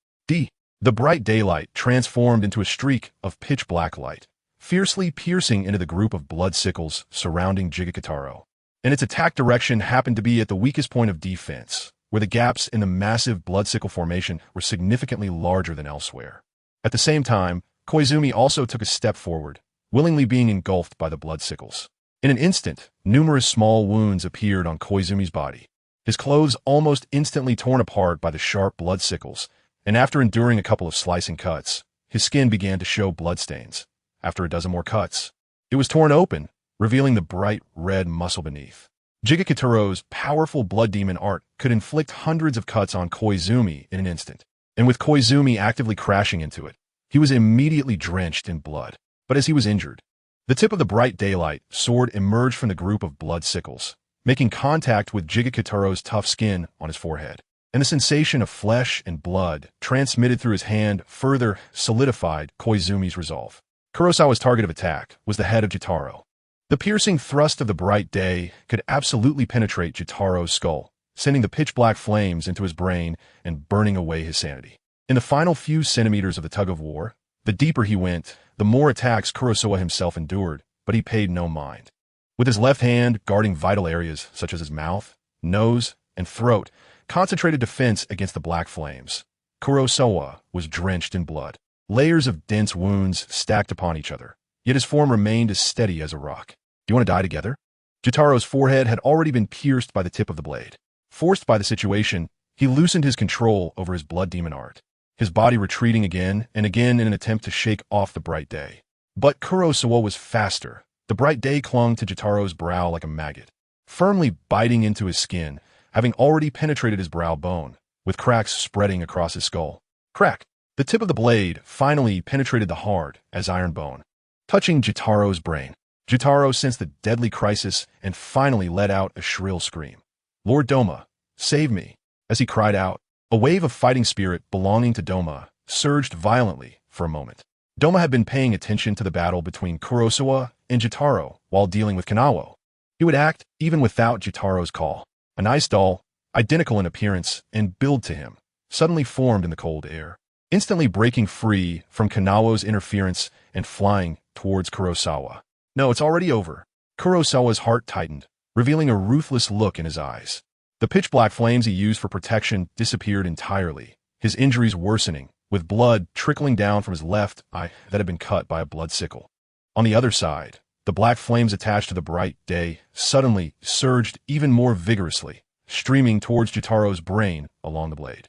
The bright daylight transformed into a streak of pitch-black light, fiercely piercing into the group of blood sickles surrounding Jigakataro. And its attack direction happened to be at the weakest point of defense, where the gaps in the massive blood sickle formation were significantly larger than elsewhere. At the same time, Koizumi also took a step forward, willingly being engulfed by the blood sickles. In an instant, numerous small wounds appeared on Koizumi's body, his clothes almost instantly torn apart by the sharp blood sickles, and after enduring a couple of slicing cuts, his skin began to show bloodstains. After a dozen more cuts, it was torn open, revealing the bright red muscle beneath. Jigakituro's powerful blood demon art could inflict hundreds of cuts on Koizumi in an instant, and with Koizumi actively crashing into it, he was immediately drenched in blood. But as he was injured, the tip of the bright daylight sword emerged from the group of blood sickles, making contact with Jigakituro's tough skin on his forehead, and the sensation of flesh and blood transmitted through his hand further solidified Koizumi's resolve. Kurosawa's target of attack was the head of Jitaro. The piercing thrust of the bright day could absolutely penetrate Jitaro's skull, sending the pitch-black flames into his brain and burning away his sanity. In the final few centimeters of the tug-of-war, the deeper he went, the more attacks Kurosawa himself endured, but he paid no mind. With his left hand guarding vital areas such as his mouth, nose, and throat, concentrated defense against the black flames, Kurosawa was drenched in blood. Layers of dense wounds stacked upon each other, yet his form remained as steady as a rock. Do you want to die together? Jitaro's forehead had already been pierced by the tip of the blade. Forced by the situation, he loosened his control over his blood demon art, his body retreating again and again in an attempt to shake off the bright day. But Kurosawa was faster. The bright day clung to Jitaro's brow like a maggot, firmly biting into his skin, having already penetrated his brow bone, with cracks spreading across his skull. Crack! The tip of the blade finally penetrated the hard as iron bone, touching Jitaro's brain. Jitaro sensed the deadly crisis and finally let out a shrill scream. "Lord Doma, save me!" As he cried out, a wave of fighting spirit belonging to Doma surged violently for a moment. Doma had been paying attention to the battle between Kurosawa and Jitaro while dealing with Kanawo. He would act even without Jitaro's call. A nice doll, identical in appearance and build to him, suddenly formed in the cold air, instantly breaking free from Kanawo's interference and flying towards Kurosawa. No, it's already over. Kurosawa's heart tightened, revealing a ruthless look in his eyes. The pitch-black flames he used for protection disappeared entirely, his injuries worsening, with blood trickling down from his left eye that had been cut by a blood sickle. On the other side, the black flames attached to the bright day suddenly surged even more vigorously, streaming towards Jitaro's brain along the blade.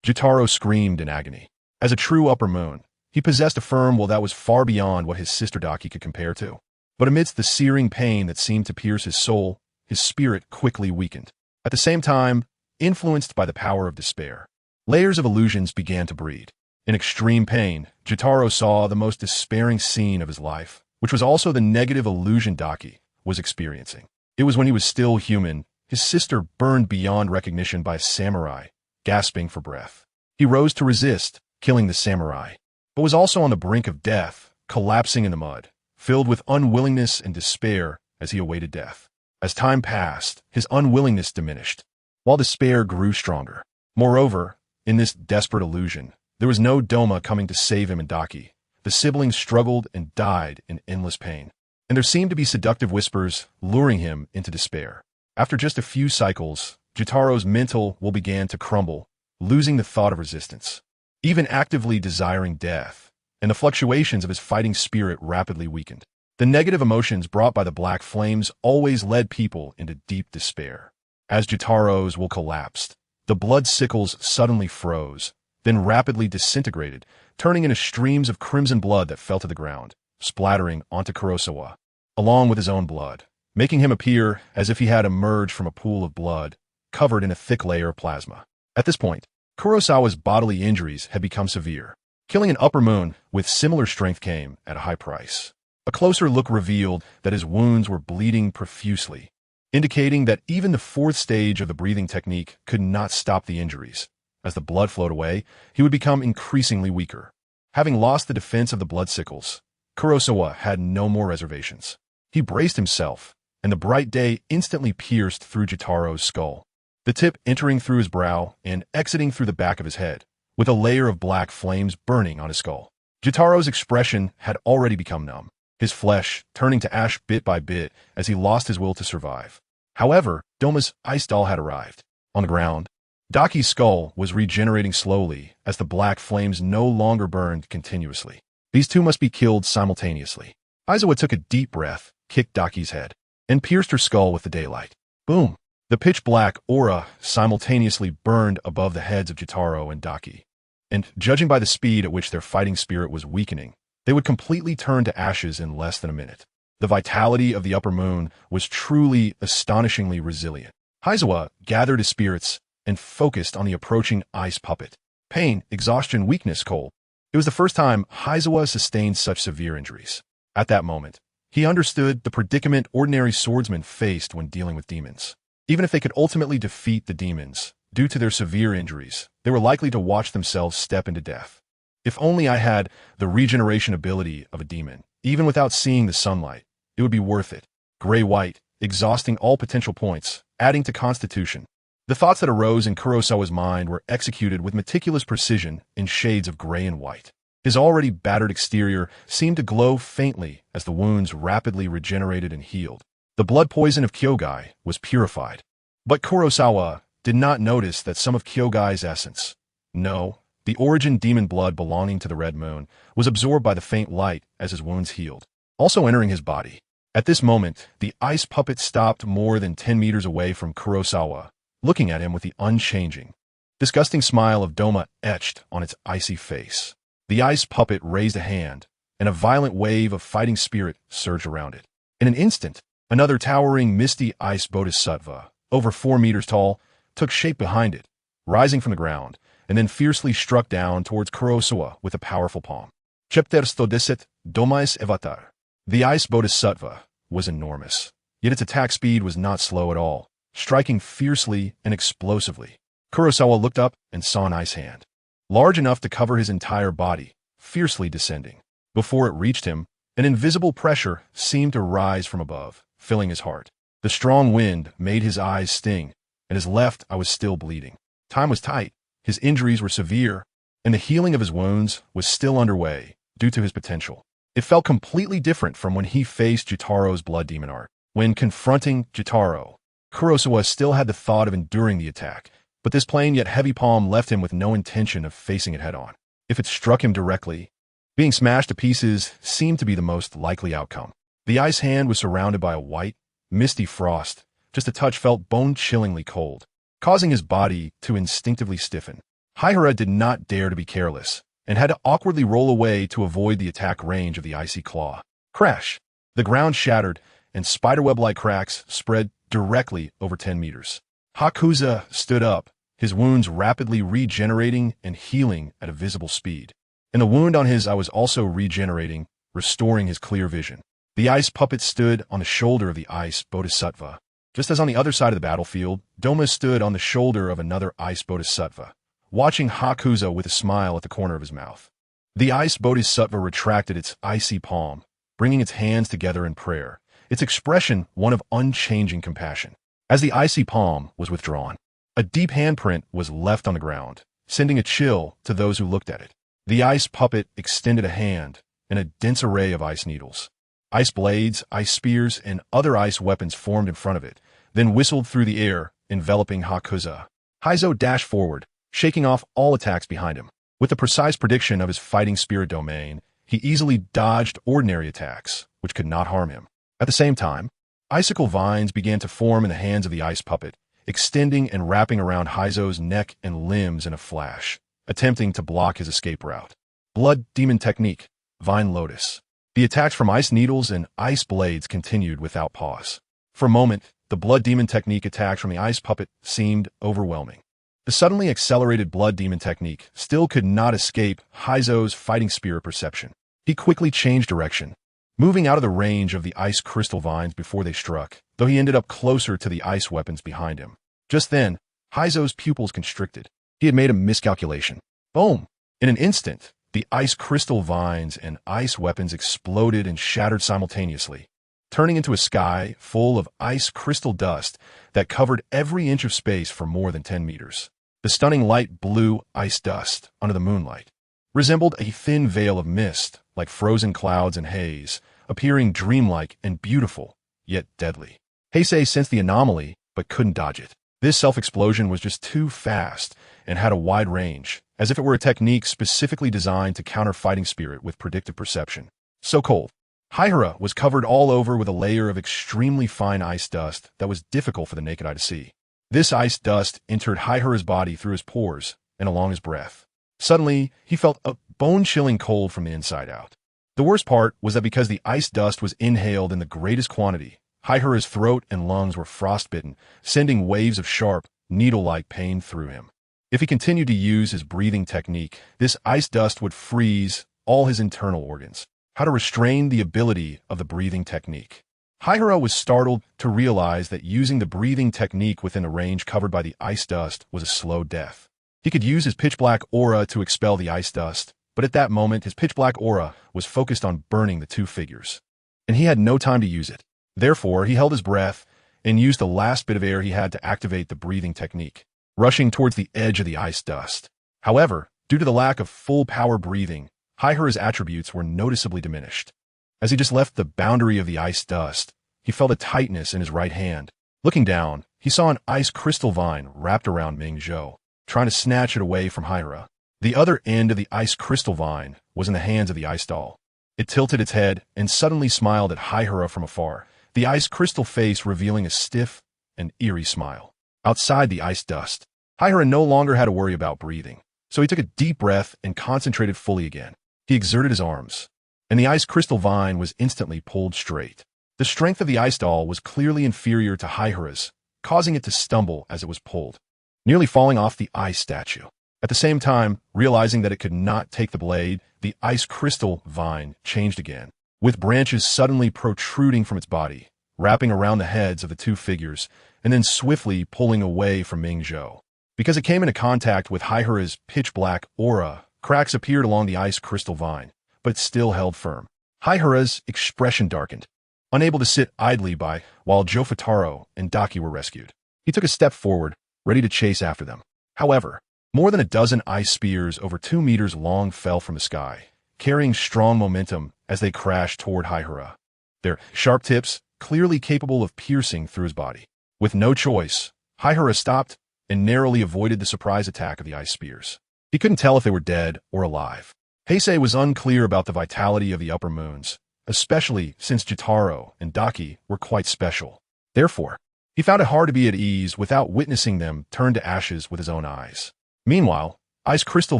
Jitaro screamed in agony. As a true upper moon, he possessed a firm will that was far beyond what his sister Daki could compare to. But amidst the searing pain that seemed to pierce his soul, his spirit quickly weakened. At the same time, influenced by the power of despair, layers of illusions began to breed. In extreme pain, Jitaro saw the most despairing scene of his life, which was also the negative illusion Daki was experiencing. It was when he was still human, his sister burned beyond recognition by a samurai, gasping for breath. He rose to resist, killing the samurai, but was also on the brink of death, collapsing in the mud, filled with unwillingness and despair as he awaited death. As time passed, his unwillingness diminished, while despair grew stronger. Moreover, in this desperate illusion, there was no Doma coming to save him and Daki. The siblings struggled and died in endless pain, and there seemed to be seductive whispers luring him into despair. After just a few cycles, Jitaro's mental will began to crumble, losing the thought of resistance, even actively desiring death, and the fluctuations of his fighting spirit rapidly weakened. The negative emotions brought by the black flames always led people into deep despair. As Jitaro's will collapsed, the blood sickles suddenly froze, then rapidly disintegrated, turning into streams of crimson blood that fell to the ground, splattering onto Kurosawa, along with his own blood, making him appear as if he had emerged from a pool of blood, covered in a thick layer of plasma. At this point, Kurosawa's bodily injuries had become severe. Killing an upper moon with similar strength came at a high price. A closer look revealed that his wounds were bleeding profusely, indicating that even the fourth stage of the breathing technique could not stop the injuries. As the blood flowed away, he would become increasingly weaker. Having lost the defense of the blood sickles, Kurosawa had no more reservations. He braced himself, and the bright day instantly pierced through Jitaro's skull, the tip entering through his brow and exiting through the back of his head, with a layer of black flames burning on his skull. Jitaro's expression had already become numb, his flesh turning to ash bit by bit as he lost his will to survive. However, Doma's ice doll had arrived. On the ground, Daki's skull was regenerating slowly as the black flames no longer burned continuously. These two must be killed simultaneously. Aizawa took a deep breath, kicked Daki's head, and pierced her skull with the daylight. Boom! The pitch-black aura simultaneously burned above the heads of Jotaro and Daki. And, judging by the speed at which their fighting spirit was weakening, they would completely turn to ashes in less than a minute. The vitality of the upper moon was truly astonishingly resilient. Heizawa gathered his spirits and focused on the approaching ice puppet. Pain, exhaustion, weakness, cold. It was the first time Heizawa sustained such severe injuries. At that moment, he understood the predicament ordinary swordsmen faced when dealing with demons. Even if they could ultimately defeat the demons, due to their severe injuries, they were likely to watch themselves step into death. If only I had the regeneration ability of a demon, even without seeing the sunlight, it would be worth it. Gray-white, exhausting all potential points, adding to constitution. The thoughts that arose in Kurosawa's mind were executed with meticulous precision in shades of gray and white. His already battered exterior seemed to glow faintly as the wounds rapidly regenerated and healed. The blood poison of Kyogai was purified. But Kurosawa did not notice that some of Kyogai's essence, no, the origin demon blood belonging to the Red Moon, was absorbed by the faint light as his wounds healed, also entering his body. At this moment, the ice puppet stopped more than 10 meters away from Kurosawa, looking at him with the unchanging, disgusting smile of Doma etched on its icy face. The ice puppet raised a hand, and a violent wave of fighting spirit surged around it. In an instant, another towering misty ice bodhisattva, over 4 meters tall, took shape behind it, rising from the ground, and then fiercely struck down towards Kurosawa with a powerful palm. Chepter stodisit domais evatar. The ice bodhisattva was enormous, yet its attack speed was not slow at all, striking fiercely and explosively. Kurosawa looked up and saw an ice hand, large enough to cover his entire body, fiercely descending. Before it reached him, an invisible pressure seemed to rise from above, filling his heart. The strong wind made his eyes sting, and his left eye was still bleeding. Time was tight, his injuries were severe, and the healing of his wounds was still underway due to his potential. It felt completely different from when he faced Jotaro's blood demon art. When confronting Jotaro, Kurosawa still had the thought of enduring the attack, but this plain yet heavy palm left him with no intention of facing it head-on. If it struck him directly, being smashed to pieces seemed to be the most likely outcome. The ice hand was surrounded by a white, misty frost. Just a touch felt bone-chillingly cold, causing his body to instinctively stiffen. Haihara did not dare to be careless, and had to awkwardly roll away to avoid the attack range of the icy claw. Crash! The ground shattered, and spiderweb-like cracks spread directly over 10 meters. Asakusa stood up, his wounds rapidly regenerating and healing at a visible speed. And the wound on his eye was also regenerating, restoring his clear vision. The ice puppet stood on the shoulder of the ice bodhisattva. Just as on the other side of the battlefield, Doma stood on the shoulder of another ice bodhisattva, watching Asakusa with a smile at the corner of his mouth. The ice bodhisattva retracted its icy palm, bringing its hands together in prayer, its expression one of unchanging compassion. As the icy palm was withdrawn, a deep handprint was left on the ground, sending a chill to those who looked at it. The ice puppet extended a hand, and a dense array of ice needles, ice blades, ice spears, and other ice weapons formed in front of it, then whistled through the air, enveloping Asakusa. Heizo dashed forward, shaking off all attacks behind him. With the precise prediction of his fighting spirit domain, he easily dodged ordinary attacks, which could not harm him. At the same time, icicle vines began to form in the hands of the ice puppet, extending and wrapping around Heizo's neck and limbs in a flash, attempting to block his escape route. Blood Demon Technique, Vine Lotus. The attacks from ice needles and ice blades continued without pause. For a moment, the Blood Demon Technique attacks from the ice puppet seemed overwhelming. The suddenly accelerated Blood Demon Technique still could not escape Heizo's fighting spirit perception. He quickly changed direction, moving out of the range of the ice crystal vines before they struck, though he ended up closer to the ice weapons behind him. Just then, Heizo's pupils constricted. He had made a miscalculation. Boom! In an instant, the ice crystal vines and ice weapons exploded and shattered simultaneously, turning into a sky full of ice crystal dust that covered every inch of space for more than 10 meters. The stunning light blue ice dust under the moonlight resembled a thin veil of mist, like frozen clouds and haze, appearing dreamlike and beautiful, yet deadly. Heisei sensed the anomaly, but couldn't dodge it. This self-explosion was just too fast, and had a wide range, as if it were a technique specifically designed to counter fighting spirit with predictive perception. So cold. Haihara was covered all over with a layer of extremely fine ice dust that was difficult for the naked eye to see. This ice dust entered Haihara's body through his pores and along his breath. Suddenly, he felt a bone-chilling cold from the inside out. The worst part was that because the ice dust was inhaled in the greatest quantity, Haihara's throat and lungs were frostbitten, sending waves of sharp, needle-like pain through him. If he continued to use his breathing technique, this ice dust would freeze all his internal organs. How to restrain the ability of the breathing technique. Haihara was startled to realize that using the breathing technique within a range covered by the ice dust was a slow death. He could use his pitch-black aura to expel the ice dust, but at that moment his pitch-black aura was focused on burning the two figures, and he had no time to use it. Therefore, he held his breath and used the last bit of air he had to activate the breathing technique, rushing towards the edge of the ice dust. However, due to the lack of full-power breathing, Haihara's attributes were noticeably diminished. As he just left the boundary of the ice dust, he felt a tightness in his right hand. Looking down, he saw an ice crystal vine wrapped around Ming-zhou, trying to snatch it away from Haihara. The other end of the ice crystal vine was in the hands of the ice doll. It tilted its head and suddenly smiled at Haihara from afar, the ice crystal face revealing a stiff and eerie smile. Outside the ice dust, Haihara no longer had to worry about breathing, so he took a deep breath and concentrated fully again. He exerted his arms, and the ice crystal vine was instantly pulled straight. The strength of the ice doll was clearly inferior to Haihara's, causing it to stumble as it was pulled, nearly falling off the ice statue. At the same time, realizing that it could not take the blade, the ice crystal vine changed again, with branches suddenly protruding from its body, wrapping around the heads of the two figures, and then swiftly pulling away from Ming-zhou. Because it came into contact with Haihara's pitch-black aura, cracks appeared along the ice crystal vine, but it still held firm. Haihara's expression darkened, unable to sit idly by while Jofutaro and Daki were rescued. He took a step forward, ready to chase after them. However, more than a dozen ice spears over 2 meters long fell from the sky, carrying strong momentum as they crashed toward Haihara, their sharp tips clearly capable of piercing through his body. With no choice, Haihara stopped and narrowly avoided the surprise attack of the ice spears. He couldn't tell if they were dead or alive. Heisei was unclear about the vitality of the upper moons, especially since Jotaro and Daki were quite special. Therefore, he found it hard to be at ease without witnessing them turn to ashes with his own eyes. Meanwhile, ice crystal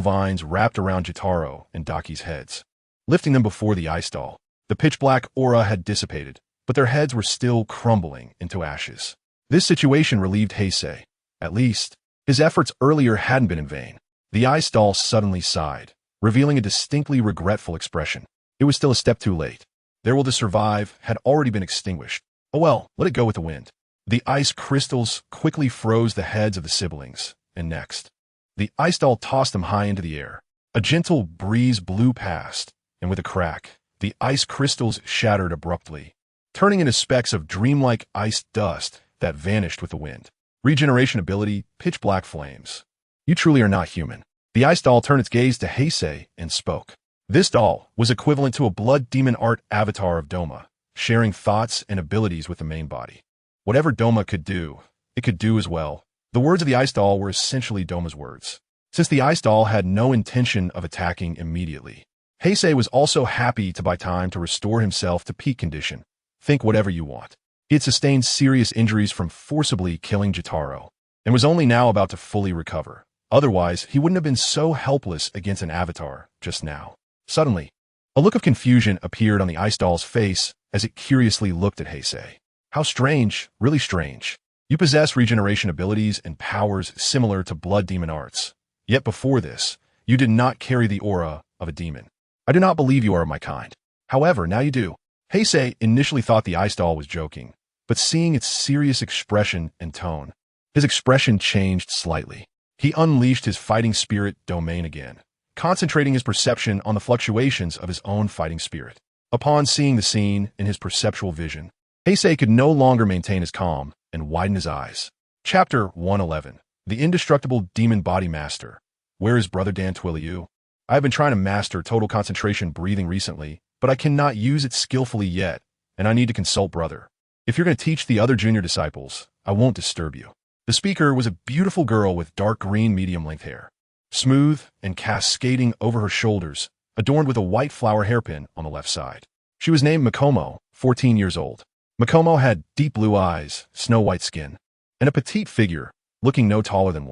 vines wrapped around Jotaro and Daki's heads, lifting them before the ice doll. The pitch-black aura had dissipated, but their heads were still crumbling into ashes. This situation relieved Heisei. At least, his efforts earlier hadn't been in vain. The ice doll suddenly sighed, revealing a distinctly regretful expression. It was still a step too late. Their will to survive had already been extinguished. Oh well, let it go with the wind. The ice crystals quickly froze the heads of the siblings, and next, the ice doll tossed them high into the air. A gentle breeze blew past, and with a crack, the ice crystals shattered abruptly, turning into specks of dreamlike ice dust that vanished with the wind. Regeneration ability, pitch black flames. You truly are not human. The ice doll turned its gaze to Heisei and spoke. This doll was equivalent to a blood demon art avatar of Doma, sharing thoughts and abilities with the main body. Whatever Doma could do, it could do as well. The words of the ice doll were essentially Doma's words. Since the ice doll had no intention of attacking immediately, Heisei was also happy to buy time to restore himself to peak condition. Think whatever you want. He had sustained serious injuries from forcibly killing Jotaro, and was only now about to fully recover. Otherwise, he wouldn't have been so helpless against an avatar just now. Suddenly, a look of confusion appeared on the ice doll's face as it curiously looked at Heisei. How strange, really strange. You possess regeneration abilities and powers similar to blood demon arts. Yet before this, you did not carry the aura of a demon. I do not believe you are of my kind. However, now you do. Heisei initially thought the ice doll was joking, but seeing its serious expression and tone, his expression changed slightly. He unleashed his fighting spirit domain again, concentrating his perception on the fluctuations of his own fighting spirit. Upon seeing the scene in his perceptual vision, Heisei could no longer maintain his calm and widen his eyes. Chapter 111. The Indestructible Demon Body Master. Where is Brother Dan Twilliu? I have been trying to master total concentration breathing recently, but I cannot use it skillfully yet, and I need to consult Brother. If you're going to teach the other junior disciples, I won't disturb you. The speaker was a beautiful girl with dark green medium-length hair, smooth and cascading over her shoulders, adorned with a white flower hairpin on the left side. She was named Makomo, 14 years old. Makomo had deep blue eyes, snow-white skin, and a petite figure, looking no taller than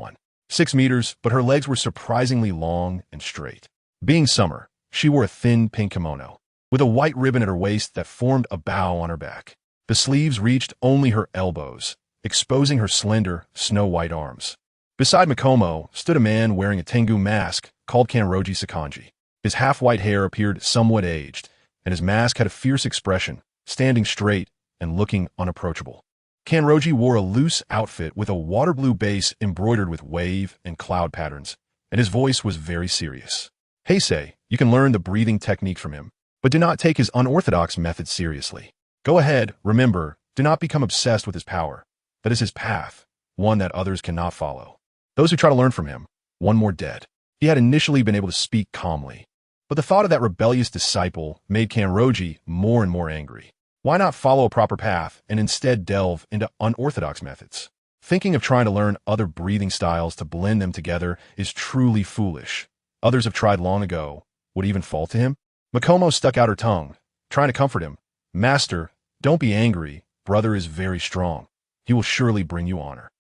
6 meters, but her legs were surprisingly long and straight. Being summer, she wore a thin pink kimono, with a white ribbon at her waist that formed a bow on her back. The sleeves reached only her elbows, exposing her slender, snow-white arms. Beside Makomo stood a man wearing a Tengu mask called Kanroji Sakanji. His half-white hair appeared somewhat aged, and his mask had a fierce expression, standing straight and looking unapproachable. Kanroji wore a loose outfit with a water blue base embroidered with wave and cloud patterns, and his voice was very serious. Heisei, you can learn the breathing technique from him, but do not take his unorthodox methods seriously. Go ahead, remember, do not become obsessed with his power. That is his path, one that others cannot follow. Those who try to learn from him, one more dead. He had initially been able to speak calmly, but the thought of that rebellious disciple made Kanroji more and more angry. Why not follow a proper path and instead delve into unorthodox methods? Thinking of trying to learn other breathing styles to blend them together is truly foolish. Others have tried long ago. Would even fall to him? Makomo stuck out her tongue, trying to comfort him. Master, don't be angry. Brother is very strong. He will surely bring you honor.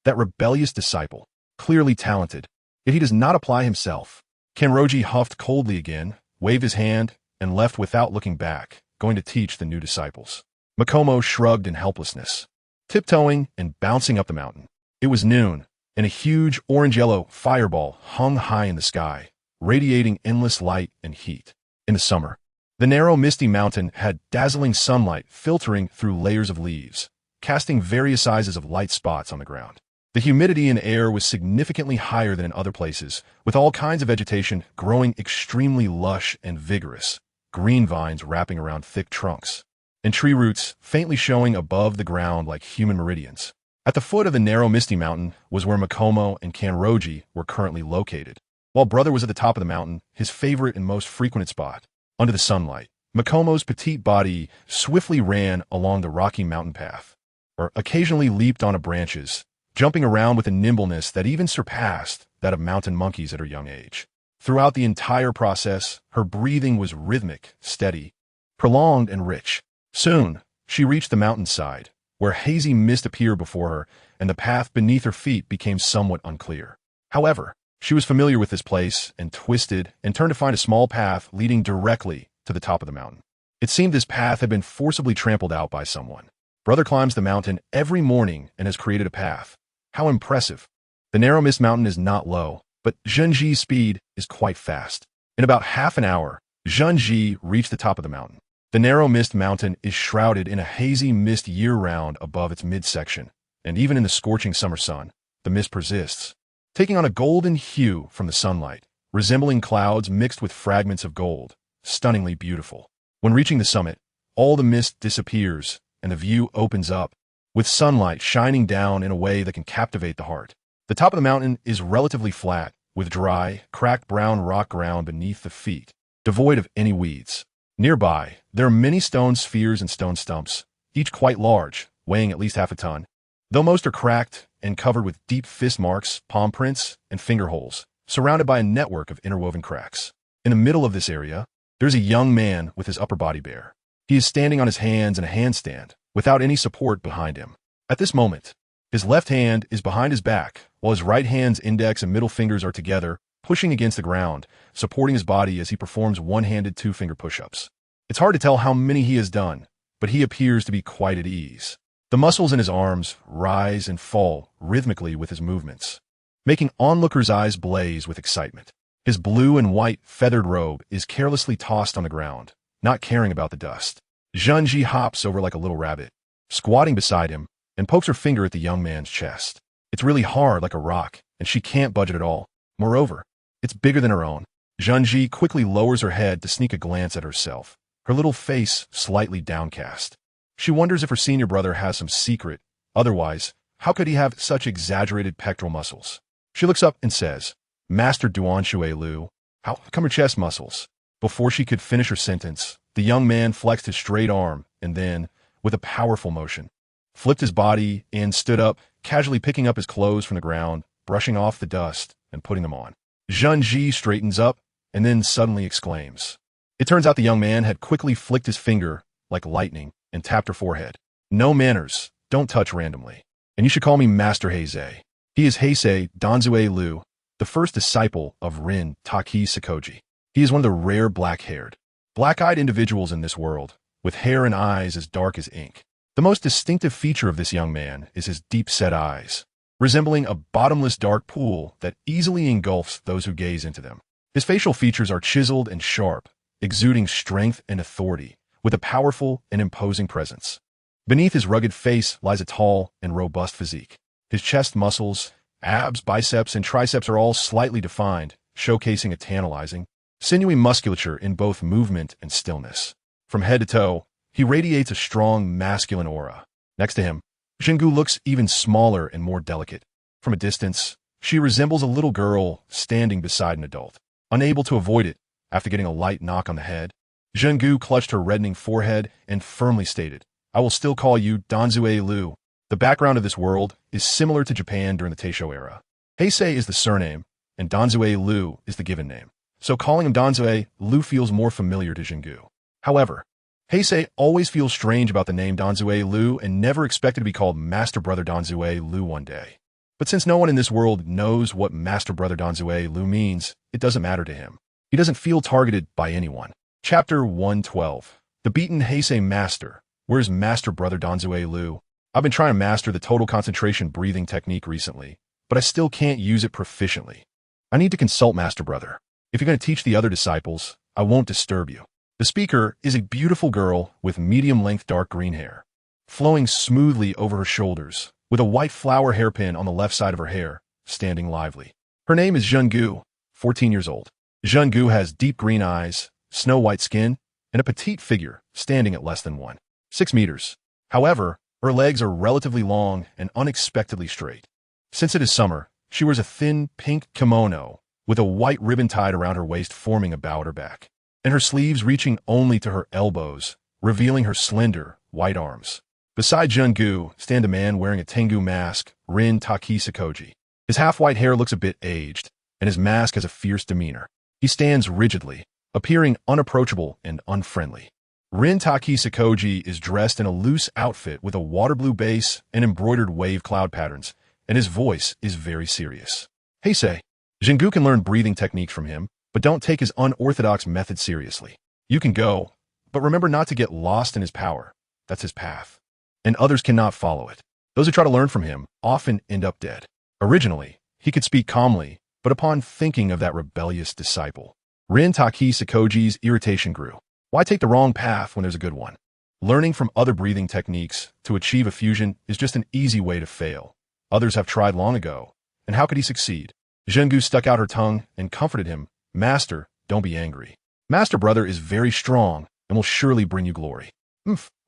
That rebellious disciple, clearly talented, yet he does not apply himself. Kanroji huffed coldly again, waved his hand, and left without looking back, going to teach the new disciples. Makomo shrugged in helplessness, tiptoeing and bouncing up the mountain. It was noon, and a huge orange-yellow fireball hung high in the sky, radiating endless light and heat. In the summer, the narrow, misty mountain had dazzling sunlight filtering through layers of leaves, casting various sizes of light spots on the ground. The humidity in the air was significantly higher than in other places, with all kinds of vegetation growing extremely lush and vigorous, green vines wrapping around thick trunks, and tree roots faintly showing above the ground like human meridians. At the foot of the narrow, misty mountain was where Makomo and Kanroji were currently located. While Brother was at the top of the mountain, his favorite and most frequented spot, under the sunlight, Makomo's petite body swiftly ran along the rocky mountain path, or occasionally leaped onto branches, jumping around with a nimbleness that even surpassed that of mountain monkeys at her young age. Throughout the entire process, her breathing was rhythmic, steady, prolonged, and rich. Soon, she reached the mountainside, where hazy mist appeared before her, and the path beneath her feet became somewhat unclear. However, she was familiar with this place and twisted and turned to find a small path leading directly to the top of the mountain. It seemed this path had been forcibly trampled out by someone. Brother climbs the mountain every morning and has created a path. How impressive. The narrow mist mountain is not low, but Zhenji's speed is quite fast. In about half an hour, Zhenji reached the top of the mountain. The narrow mist mountain is shrouded in a hazy mist year-round above its midsection, and even in the scorching summer sun, the mist persists, taking on a golden hue from the sunlight, resembling clouds mixed with fragments of gold, stunningly beautiful. When reaching the summit, all the mist disappears, and the view opens up, with sunlight shining down in a way that can captivate the heart. The top of the mountain is relatively flat, with dry, cracked brown rock ground beneath the feet, devoid of any weeds. Nearby, there are many stone spheres and stone stumps, each quite large, weighing at least half a ton, though most are cracked and covered with deep fist marks, palm prints, and finger holes, surrounded by a network of interwoven cracks. In the middle of this area, there's a young man with his upper body bare. He is standing on his hands in a handstand, without any support behind him. At this moment, his left hand is behind his back, while his right hand's index and middle fingers are together, pushing against the ground, supporting his body as he performs one-handed two-finger push-ups. It's hard to tell how many he has done, but he appears to be quite at ease. The muscles in his arms rise and fall rhythmically with his movements, making onlookers' eyes blaze with excitement. His blue and white feathered robe is carelessly tossed on the ground, not caring about the dust. Zhenji hops over like a little rabbit, squatting beside him, and pokes her finger at the young man's chest. It's really hard like a rock, and she can't budge it at all. Moreover, it's bigger than her own. Zhenji quickly lowers her head to sneak a glance at herself, her little face slightly downcast. She wonders if her senior brother has some secret. Otherwise, how could he have such exaggerated pectoral muscles? She looks up and says, "Master Dwan Shuei Lu, how come her chest muscles?" Before she could finish her sentence, the young man flexed his straight arm and then, with a powerful motion, flipped his body and stood up, casually picking up his clothes from the ground, brushing off the dust, and putting them on. Junji straightens up and then suddenly exclaims. It turns out the young man had quickly flicked his finger like lightning and tapped her forehead. No manners, don't touch randomly. And you should call me Master Heisei. He is Heisei Danzue Liu, the first disciple of Rin Taki Sakoji. He is one of the rare black-haired, black-eyed individuals in this world, with hair and eyes as dark as ink. The most distinctive feature of this young man is his deep-set eyes, resembling a bottomless dark pool that easily engulfs those who gaze into them. His facial features are chiseled and sharp, exuding strength and authority, with a powerful and imposing presence. Beneath his rugged face lies a tall and robust physique. His chest muscles, abs, biceps, and triceps are all slightly defined, showcasing a tantalizing, sinewy musculature in both movement and stillness. From head to toe, he radiates a strong masculine aura. Next to him, Jingu looks even smaller and more delicate. From a distance, she resembles a little girl standing beside an adult. Unable to avoid it, after getting a light knock on the head, Jingu clutched her reddening forehead and firmly stated, I will still call you Danzue Liu. The background of this world is similar to Japan during the Taisho era. Heisei is the surname, and Danzue Liu is the given name. So calling him Danzue Liu feels more familiar to Jingu. However, Heisei always feels strange about the name Danzue Liu and never expected to be called Master Brother Danzue Liu one day. But since no one in this world knows what Master Brother Danzue Liu means, it doesn't matter to him. He doesn't feel targeted by anyone. Chapter 112. The Beaten Heisei Master. Where's Master Brother Danzue Liu? I've been trying to master the total concentration breathing technique recently, but I still can't use it proficiently. I need to consult Master Brother. If you're going to teach the other disciples, I won't disturb you. The speaker is a beautiful girl with medium-length dark green hair, flowing smoothly over her shoulders, with a white flower hairpin on the left side of her hair, standing lively. Her name is Jungu, 14 years old. Jungu has deep green eyes, snow-white skin, and a petite figure, standing at less than 1.6 meters. However, her legs are relatively long and unexpectedly straight. Since it is summer, she wears a thin pink kimono with a white ribbon tied around her waist forming a bow at her back, and her sleeves reaching only to her elbows, revealing her slender, white arms. Beside Jungu stand a man wearing a Tengu mask, Rin Taki Sakoji. His half-white hair looks a bit aged, and his mask has a fierce demeanor. He stands rigidly, appearing unapproachable and unfriendly. Rin Taki Sakoji is dressed in a loose outfit with a water blue base and embroidered wave cloud patterns, and his voice is very serious. Heisei, Jingu can learn breathing techniques from him, but don't take his unorthodox method seriously. You can go, but remember not to get lost in his power. That's his path. And others cannot follow it. Those who try to learn from him often end up dead. Originally, he could speak calmly, but upon thinking of that rebellious disciple, Rin Taki Sakoji's irritation grew. Why take the wrong path when there's a good one? Learning from other breathing techniques to achieve a fusion is just an easy way to fail. Others have tried long ago, and how could he succeed? Jingu stuck out her tongue and comforted him. Master, don't be angry. Master Brother is very strong and will surely bring you glory.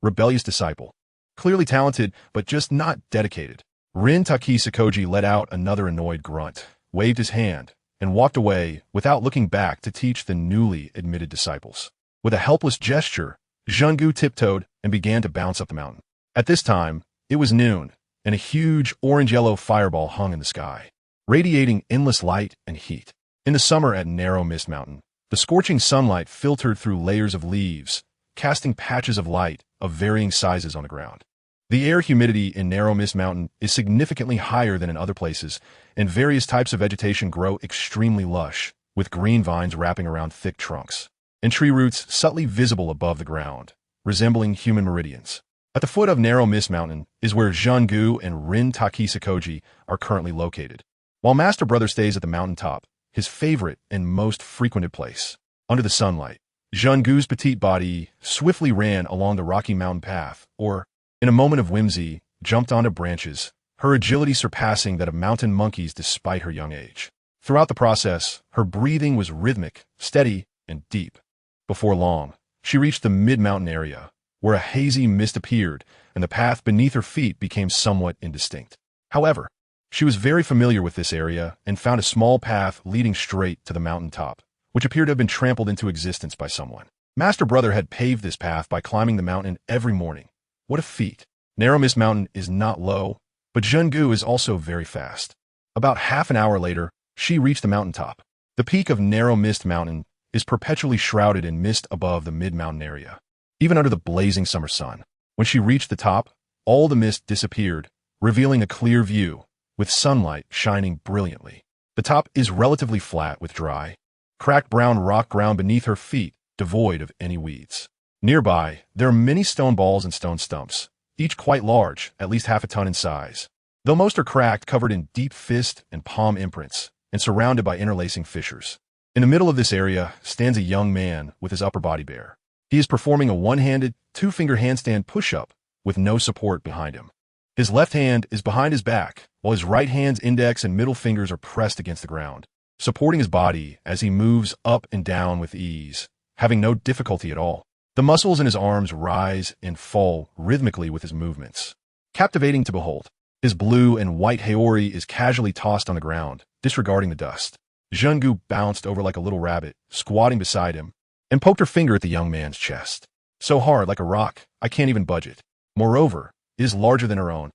Rebellious disciple. Clearly talented, but just not dedicated. Rin Taki Sakoji let out another annoyed grunt, waved his hand, and walked away without looking back to teach the newly admitted disciples. With a helpless gesture, Jungu tiptoed and began to bounce up the mountain. At this time, it was noon, and a huge orange-yellow fireball hung in the sky, radiating endless light and heat. In the summer at Narrow Mist Mountain, the scorching sunlight filtered through layers of leaves, casting patches of light of varying sizes on the ground. The air humidity in Narrow Mist Mountain is significantly higher than in other places, and various types of vegetation grow extremely lush, with green vines wrapping around thick trunks, and tree roots subtly visible above the ground, resembling human meridians. At the foot of Narrow Mist Mountain is where Jungu and Rin Taki Sakoji are currently located. While Master Brother stays at the mountaintop, his favorite and most frequented place, under the sunlight, Jungu's petite body swiftly ran along the rocky mountain path, or, in a moment of whimsy, jumped onto branches, her agility surpassing that of mountain monkeys despite her young age. Throughout the process, her breathing was rhythmic, steady, and deep. Before long, she reached the mid-mountain area, where a hazy mist appeared and the path beneath her feet became somewhat indistinct. However, she was very familiar with this area and found a small path leading straight to the mountain top, which appeared to have been trampled into existence by someone. Master Brother had paved this path by climbing the mountain every morning. What a feat! Narrow Mist Mountain is not low, But Zhengu is also very fast. About half an hour later, she reached the mountaintop. The peak of Narrow Mist Mountain is perpetually shrouded in mist above the mid-mountain area, even under the blazing summer sun. When she reached the top, all the mist disappeared, revealing a clear view, with sunlight shining brilliantly. The top is relatively flat with dry, cracked brown rock ground beneath her feet, devoid of any weeds. Nearby, there are many stone balls and stone stumps, each quite large, at least half a ton in size. Though most are cracked, covered in deep fist and palm imprints, and surrounded by interlacing fissures. In the middle of this area stands a young man with his upper body bare. He is performing a one-handed, two-finger handstand push-up with no support behind him. His left hand is behind his back, while his right hand's index and middle fingers are pressed against the ground, supporting his body as he moves up and down with ease, having no difficulty at all. The muscles in his arms rise and fall rhythmically with his movements, captivating to behold. His blue and white haori is casually tossed on the ground, disregarding the dust. Zhengu bounced over like a little rabbit, squatting beside him, and poked her finger at the young man's chest. So hard, like a rock, I can't even budge it. Moreover, it is larger than her own.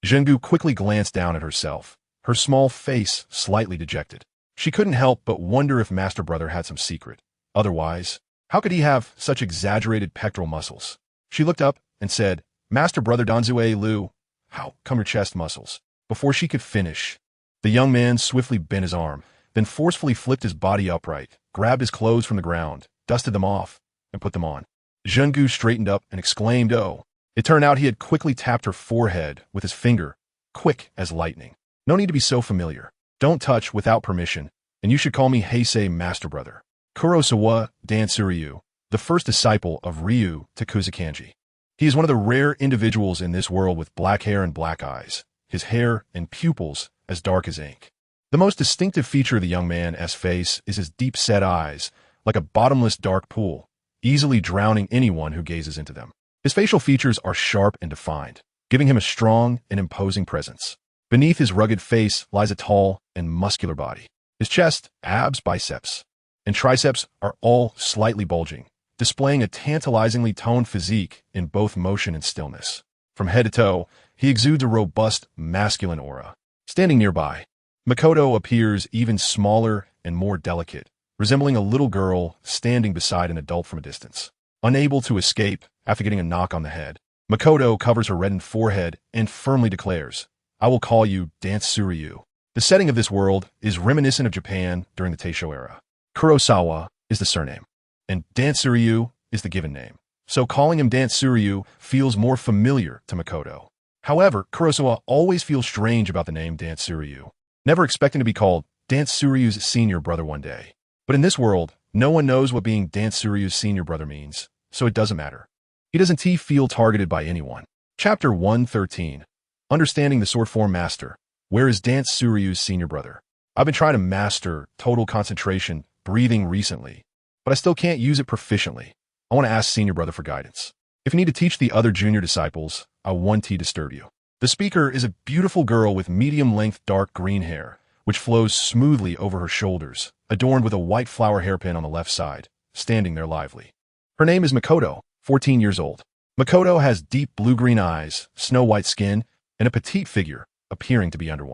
Zhengu quickly glanced down at herself, her small face slightly dejected. She couldn't help but wonder if Master Brother had some secret. Otherwise, how could he have such exaggerated pectoral muscles? She looked up and said, Master Brother Danzue Lu, how come your chest muscles? Before she could finish, the young man swiftly bent his arm, then forcefully flipped his body upright, grabbed his clothes from the ground, dusted them off, and put them on. Zhengu straightened up and exclaimed, oh. It turned out he had quickly tapped her forehead with his finger, quick as lightning. No need to be so familiar. Don't touch without permission, and you should call me Heisei Master Brother. Kurosawa Dansuryu, the first disciple of Ryu to Kuzukanji. He is one of the rare individuals in this world with black hair and black eyes, his hair and pupils as dark as ink. The most distinctive feature of the young man's face is his deep-set eyes, like a bottomless dark pool, easily drowning anyone who gazes into them. His facial features are sharp and defined, giving him a strong and imposing presence. Beneath his rugged face lies a tall and muscular body. His chest, abs, biceps, and triceps are all slightly bulging, displaying a tantalizingly toned physique in both motion and stillness. From head to toe, he exudes a robust, masculine aura. Standing nearby, Makoto appears even smaller and more delicate, resembling a little girl standing beside an adult from a distance. Unable to escape after getting a knock on the head, Makoto covers her reddened forehead and firmly declares, I will call you Dansuryu. The setting of this world is reminiscent of Japan during the Taisho era. Kurosawa is the surname, and Dansuryu is the given name. So calling him Dansuryu feels more familiar to Makoto. However, Kurosawa always feels strange about the name Dansuryu, never expecting to be called Dansuryu's senior brother one day. But in this world, no one knows what being Dansuryu's senior brother means, so it doesn't matter. He doesn't feel targeted by anyone. Chapter 113. Understanding the Sword Form Master. Where is Dansuryu's senior brother? I've been trying to master total concentration, breathing recently, but I still can't use it proficiently. I want to ask senior brother for guidance. If you need to teach the other junior disciples, I want to disturb you. The speaker is a beautiful girl with medium-length dark green hair, which flows smoothly over her shoulders, adorned with a white flower hairpin on the left side, standing there lively. Her name is Makoto, 14 years old. Makoto has deep blue-green eyes, snow-white skin, and a petite figure, appearing to be under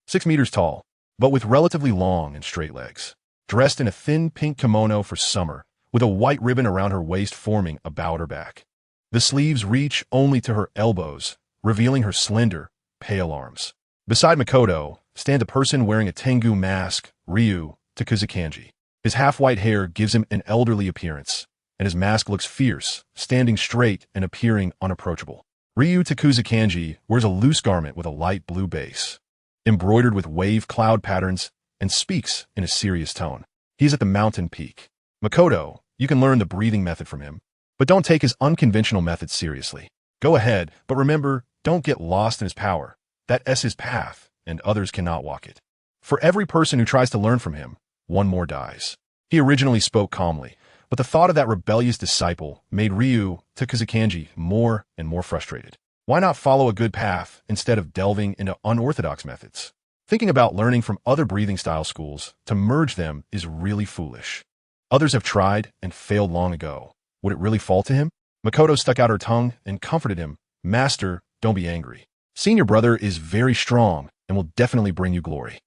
6 meters tall, but with relatively long and straight legs. Dressed in a thin pink kimono for summer, with a white ribbon around her waist forming about her back. The sleeves reach only to her elbows, revealing her slender, pale arms. Beside Makoto stands a person wearing a Tengu mask, Ryu to Kuzukanji. His half-white hair gives him an elderly appearance, and his mask looks fierce, standing straight and appearing unapproachable. Ryu to Kuzukanji wears a loose garment with a light blue base, embroidered with wave cloud patterns, and speaks in a serious tone. He's at the mountain peak. Makoto, you can learn the breathing method from him, but don't take his unconventional methods seriously. Go ahead, but remember, don't get lost in his power. That's his path, and others cannot walk it. For every person who tries to learn from him, one more dies. He originally spoke calmly, but the thought of that rebellious disciple made Ryu to Kuzukanji more and more frustrated. Why not follow a good path instead of delving into unorthodox methods? Thinking about learning from other breathing style schools to merge them is really foolish. Others have tried and failed long ago. Would it really fall to him? Makoto stuck out her tongue and comforted him. Master, don't be angry. Senior brother is very strong and will definitely bring you glory.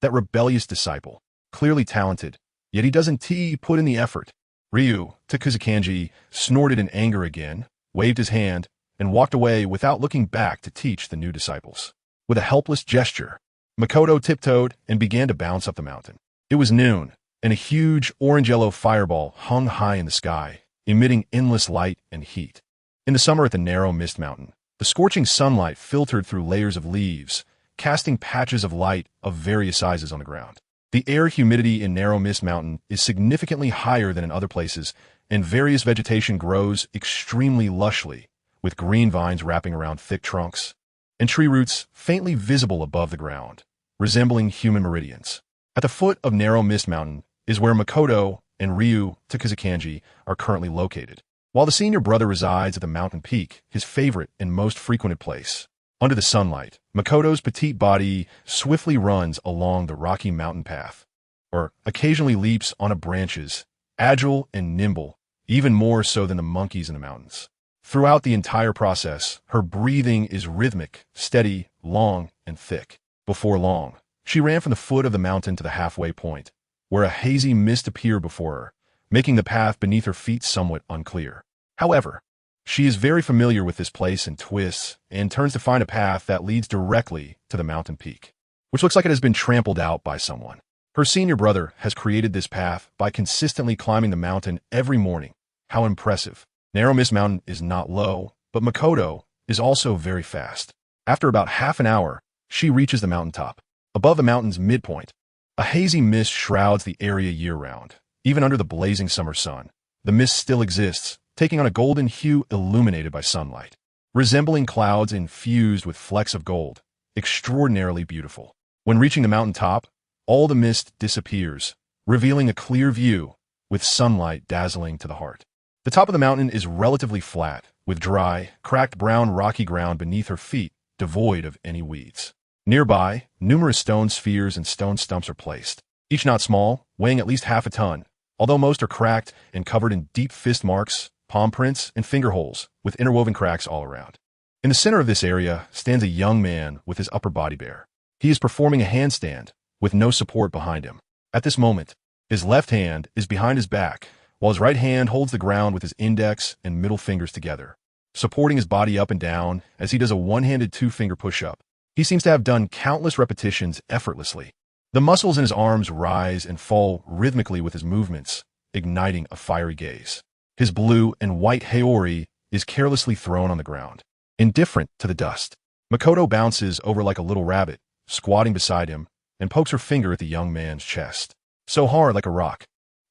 That rebellious disciple. Clearly talented, yet he doesn't put in the effort. Ryu, Takuzakanji, snorted in anger again, waved his hand, and walked away without looking back to teach the new disciples. With a helpless gesture, Makoto tiptoed and began to bounce up the mountain. It was noon, and a huge orange-yellow fireball hung high in the sky, emitting endless light and heat. In the summer at the narrow mist mountain, the scorching sunlight filtered through layers of leaves, casting patches of light of various sizes on the ground. The air humidity in Narrow Mist Mountain is significantly higher than in other places, and various vegetation grows extremely lushly, with green vines wrapping around thick trunks, and tree roots faintly visible above the ground, resembling human meridians. At the foot of Narrow Mist Mountain is where Makoto and Ryu Takuzakanji are currently located, while the senior brother resides at the mountain peak, his favorite and most frequented place. Under the sunlight, Makoto's petite body swiftly runs along the rocky mountain path, or occasionally leaps onto branches, agile and nimble, even more so than the monkeys in the mountains. Throughout the entire process, her breathing is rhythmic, steady, long, and thick. Before long, she ran from the foot of the mountain to the halfway point, where a hazy mist appeared before her, making the path beneath her feet somewhat unclear. However, she is very familiar with this place and twists, and turns to find a path that leads directly to the mountain peak, which looks like it has been trampled out by someone. Her senior brother has created this path by consistently climbing the mountain every morning. How impressive. Narrow Mist Mountain is not low, but Makoto is also very fast. After about half an hour, she reaches the mountaintop. Above the mountain's midpoint, a hazy mist shrouds the area year-round. Even under the blazing summer sun, the mist still exists, taking on a golden hue illuminated by sunlight, resembling clouds infused with flecks of gold, extraordinarily beautiful. When reaching the mountain top, all the mist disappears, revealing a clear view, with sunlight dazzling to the heart. The top of the mountain is relatively flat, with dry, cracked brown rocky ground beneath her feet, devoid of any weeds. Nearby, numerous stone spheres and stone stumps are placed, each not small, weighing at least half a ton, although most are cracked and covered in deep fist marks, palm prints, and finger holes, with interwoven cracks all around. In the center of this area stands a young man with his upper body bare. He is performing a handstand, with no support behind him. At this moment, his left hand is behind his back, while his right hand holds the ground with his index and middle fingers together, supporting his body up and down as he does a one-handed two-finger push-up. He seems to have done countless repetitions effortlessly. The muscles in his arms rise and fall rhythmically with his movements, igniting a fiery gaze. His blue and white haori is carelessly thrown on the ground, indifferent to the dust. Makoto bounces over like a little rabbit, squatting beside him, and pokes her finger at the young man's chest. So hard like a rock.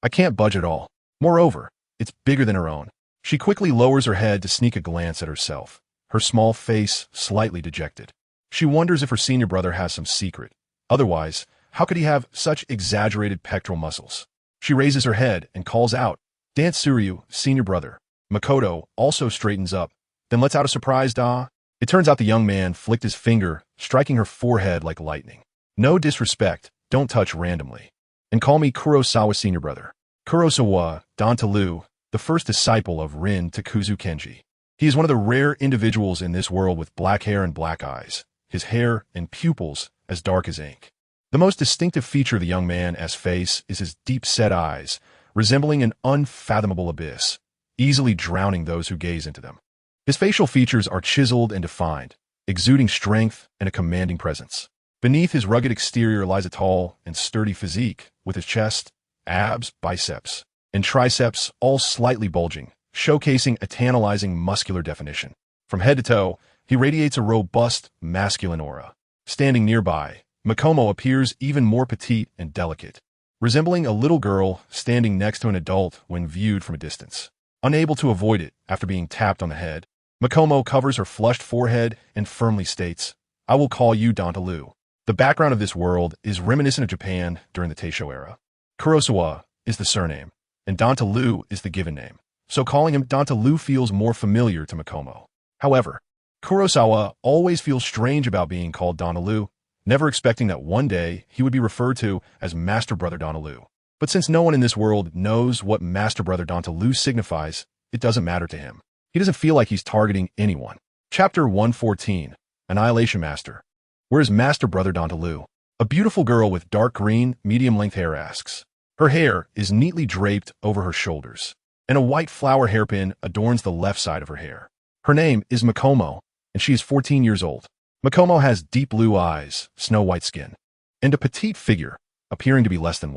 I can't budge at all. Moreover, it's bigger than her own. She quickly lowers her head to sneak a glance at herself, her small face slightly dejected. She wonders if her senior brother has some secret. Otherwise, how could he have such exaggerated pectoral muscles? She raises her head and calls out, "Dance Suryu, senior brother." Makoto also straightens up, then lets out a surprised ah. It turns out the young man flicked his finger, striking her forehead like lightning. No disrespect, don't touch randomly. And call me Kurosawa senior brother. Kurosawa, Dantalu, the first disciple of Rin Takuzu-kenji. He is one of the rare individuals in this world with black hair and black eyes, his hair and pupils as dark as ink. The most distinctive feature of the young man's face is his deep-set eyes, resembling an unfathomable abyss, easily drowning those who gaze into them. His facial features are chiseled and defined, exuding strength and a commanding presence. Beneath his rugged exterior lies a tall and sturdy physique, with his chest, abs, biceps, and triceps all slightly bulging, showcasing a tantalizing muscular definition. From head to toe, he radiates a robust, masculine aura. Standing nearby, Makomo appears even more petite and delicate, resembling a little girl standing next to an adult when viewed from a distance. Unable to avoid it after being tapped on the head, Makomo covers her flushed forehead and firmly states, "I will call you Dantalu." The background of this world is reminiscent of Japan during the Taisho era. Kurosawa is the surname, and Dantalu is the given name, so calling him Dantalu feels more familiar to Makomo. However, Kurosawa always feels strange about being called Dantalu, never expecting that one day he would be referred to as Master Brother Dantalu. But since no one in this world knows what Master Brother Dantalu signifies, it doesn't matter to him. He doesn't feel like he's targeting anyone. Chapter 114, Annihilation Master. Where's Master Brother Dantalu? A beautiful girl with dark green, medium-length hair asks. Her hair is neatly draped over her shoulders, and a white flower hairpin adorns the left side of her hair. Her name is Makomo, and she is 14 years old. Makomo has deep blue eyes, snow-white skin, and a petite figure, appearing to be less than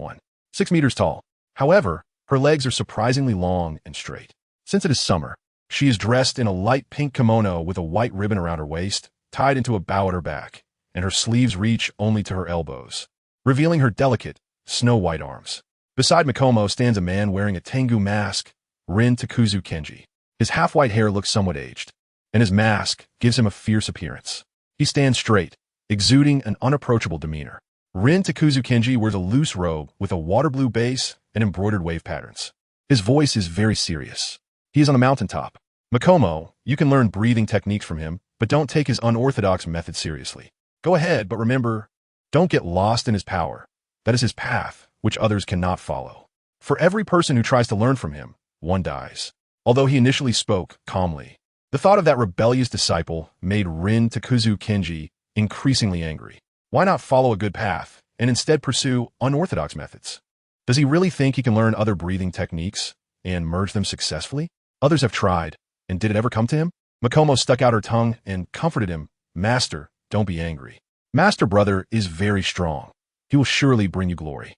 6 meters tall. However, her legs are surprisingly long and straight. Since it is summer, she is dressed in a light pink kimono with a white ribbon around her waist, tied into a bow at her back, and her sleeves reach only to her elbows, revealing her delicate, snow-white arms. Beside Makomo stands a man wearing a Tengu mask, Rin Takuzu Kenji. His half-white hair looks somewhat aged, and his mask gives him a fierce appearance. He stands straight, exuding an unapproachable demeanor. Rin Takuzu Kenji wears a loose robe with a water blue base and embroidered wave patterns. His voice is very serious. He is on a mountaintop. Makomo, you can learn breathing techniques from him, but don't take his unorthodox method seriously. Go ahead, but remember, don't get lost in his power. That is his path, which others cannot follow. For every person who tries to learn from him, one dies. Although he initially spoke calmly, the thought of that rebellious disciple made Rin Takuzu Kenji increasingly angry. Why not follow a good path and instead pursue unorthodox methods? Does he really think he can learn other breathing techniques and merge them successfully? Others have tried, and did it ever come to him? Makomo stuck out her tongue and comforted him. Master, don't be angry. Master Brother is very strong. He will surely bring you glory.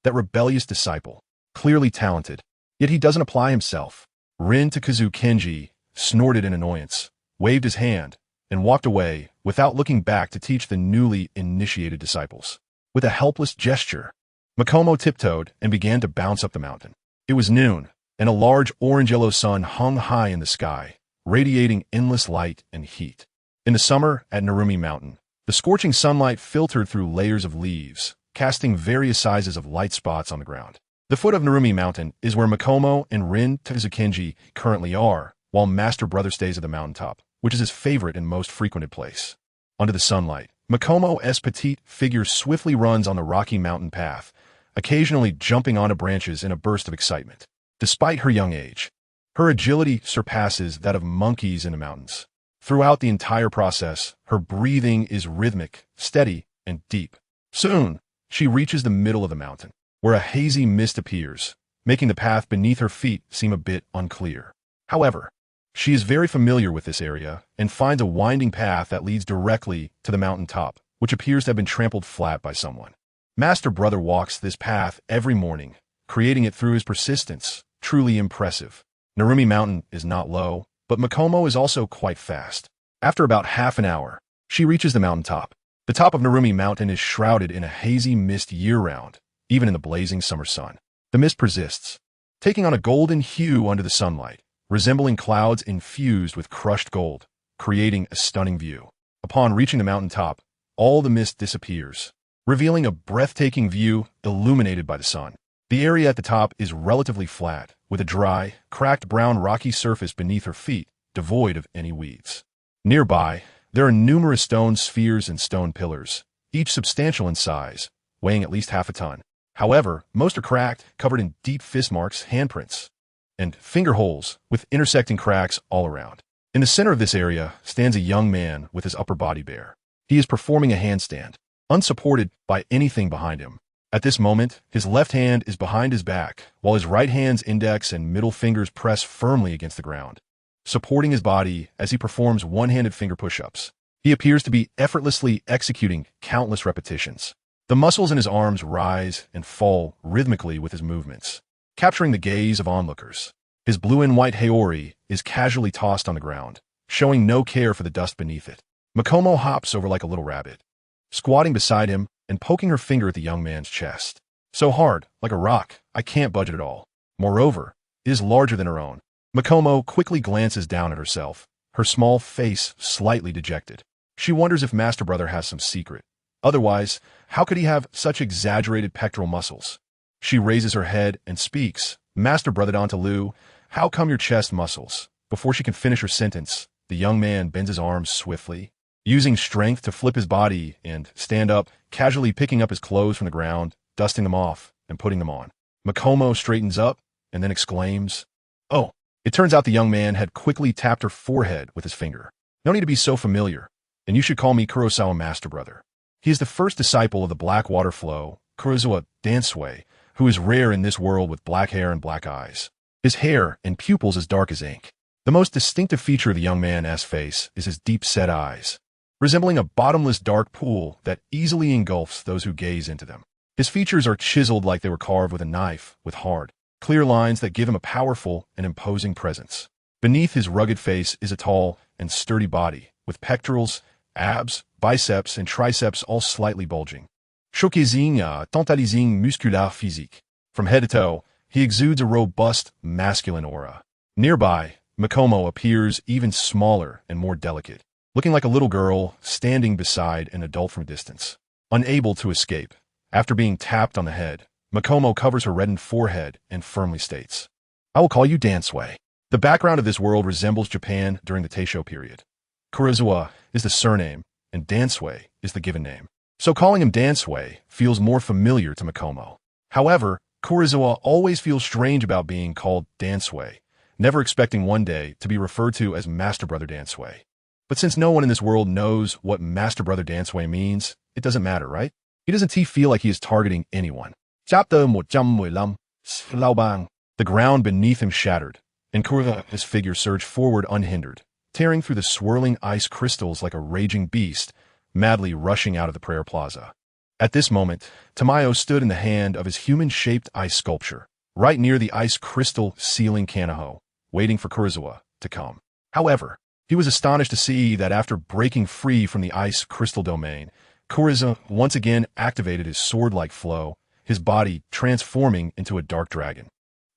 That rebellious disciple. Clearly talented, yet he doesn't apply himself. Rin Takuzu Kenji snorted in annoyance, waved his hand, and walked away without looking back to teach the newly initiated disciples. With a helpless gesture, Makomo tiptoed and began to bounce up the mountain. It was noon, and a large orange-yellow sun hung high in the sky, radiating endless light and heat. In the summer at Narumi Mountain, the scorching sunlight filtered through layers of leaves, casting various sizes of light spots on the ground. The foot of Narumi Mountain is where Makomo and Rin Takuzu Kenji currently are, while Master Brother stays at the mountaintop, which is his favorite and most frequented place. Under the sunlight, Makomo's petite figure swiftly runs on the rocky mountain path, occasionally jumping onto branches in a burst of excitement. Despite her young age, her agility surpasses that of monkeys in the mountains. Throughout the entire process, her breathing is rhythmic, steady, and deep. Soon, she reaches the middle of the mountain, where a hazy mist appears, making the path beneath her feet seem a bit unclear. However, she is very familiar with this area and finds a winding path that leads directly to the mountain top, which appears to have been trampled flat by someone. Master Brother walks this path every morning, creating it through his persistence, truly impressive. Narumi Mountain is not low, but Makomo is also quite fast. After about half an hour, she reaches the mountaintop. The top of Narumi Mountain is shrouded in a hazy mist year-round, even in the blazing summer sun. The mist persists, taking on a golden hue under the sunlight, resembling clouds infused with crushed gold, creating a stunning view. Upon reaching the mountaintop, all the mist disappears, revealing a breathtaking view illuminated by the sun. The area at the top is relatively flat, with a dry, cracked brown rocky surface beneath her feet, devoid of any weeds. Nearby, there are numerous stone spheres and stone pillars, each substantial in size, weighing at least half a ton. However, most are cracked, covered in deep fist marks, handprints, and finger holes with intersecting cracks all around. In the center of this area stands a young man with his upper body bare. He is performing a handstand, unsupported by anything behind him. At this moment, his left hand is behind his back, while his right hand's index and middle fingers press firmly against the ground, supporting his body as he performs one-handed finger push-ups. He appears to be effortlessly executing countless repetitions. The muscles in his arms rise and fall rhythmically with his movements, capturing the gaze of onlookers. His blue and white haori is casually tossed on the ground, showing no care for the dust beneath it. Makomo hops over like a little rabbit, squatting beside him and poking her finger at the young man's chest. So hard, like a rock, I can't budge it at all. Moreover, it is larger than her own. Makomo quickly glances down at herself, her small face slightly dejected. She wonders if Master Brother has some secret. Otherwise, how could he have such exaggerated pectoral muscles? She raises her head and speaks. Master Brother Dantalu, how come your chest muscles? Before she can finish her sentence, the young man bends his arms swiftly, using strength to flip his body and stand up, casually picking up his clothes from the ground, dusting them off, and putting them on. Makomo straightens up and then exclaims, "Oh!" It turns out the young man had quickly tapped her forehead with his finger. No need to be so familiar. and you should call me Kurosawa Master Brother. He is the first disciple of the black water flow, Kurosawa Dansui, who is rare in this world with black hair and black eyes. His hair and pupils as dark as ink. The most distinctive feature of the young man's face is his deep-set eyes, resembling a bottomless dark pool that easily engulfs those who gaze into them. His features are chiseled like they were carved with a knife, with hard, clear lines that give him a powerful and imposing presence. Beneath his rugged face is a tall and sturdy body, with pectorals, abs, biceps, and triceps all slightly bulging. Showcasing a totalising musculaire physique. From head to toe, he exudes a robust, masculine aura. Nearby, Machino appears even smaller and more delicate, looking like a little girl standing beside an adult from a distance. Unable to escape, after being tapped on the head, Machino covers her reddened forehead and firmly states, "I will call you Dansui." The background of this world resembles Japan during the Taisho period. Kurosawa is the surname, and Dansui is the given name. So calling him Dansui feels more familiar to Machino. However, Kurosawa always feels strange about being called Dansui, never expecting one day to be referred to as Master Brother Dansui. But since no one in this world knows what Master Brother Dansui means, it doesn't matter, right? He doesn't feel like he is targeting anyone. The ground beneath him shattered, and Kurosawa's figure surged forward unhindered, tearing through the swirling ice crystals like a raging beast, madly rushing out of the prayer plaza. At this moment, Tamayo stood in the hand of his human-shaped ice sculpture, right near the ice crystal ceiling Kanoho, waiting for Kurosawa to come. However, he was astonished to see that after breaking free from the ice crystal domain, Kurosawa once again activated his sword-like flow, his body transforming into a dark dragon,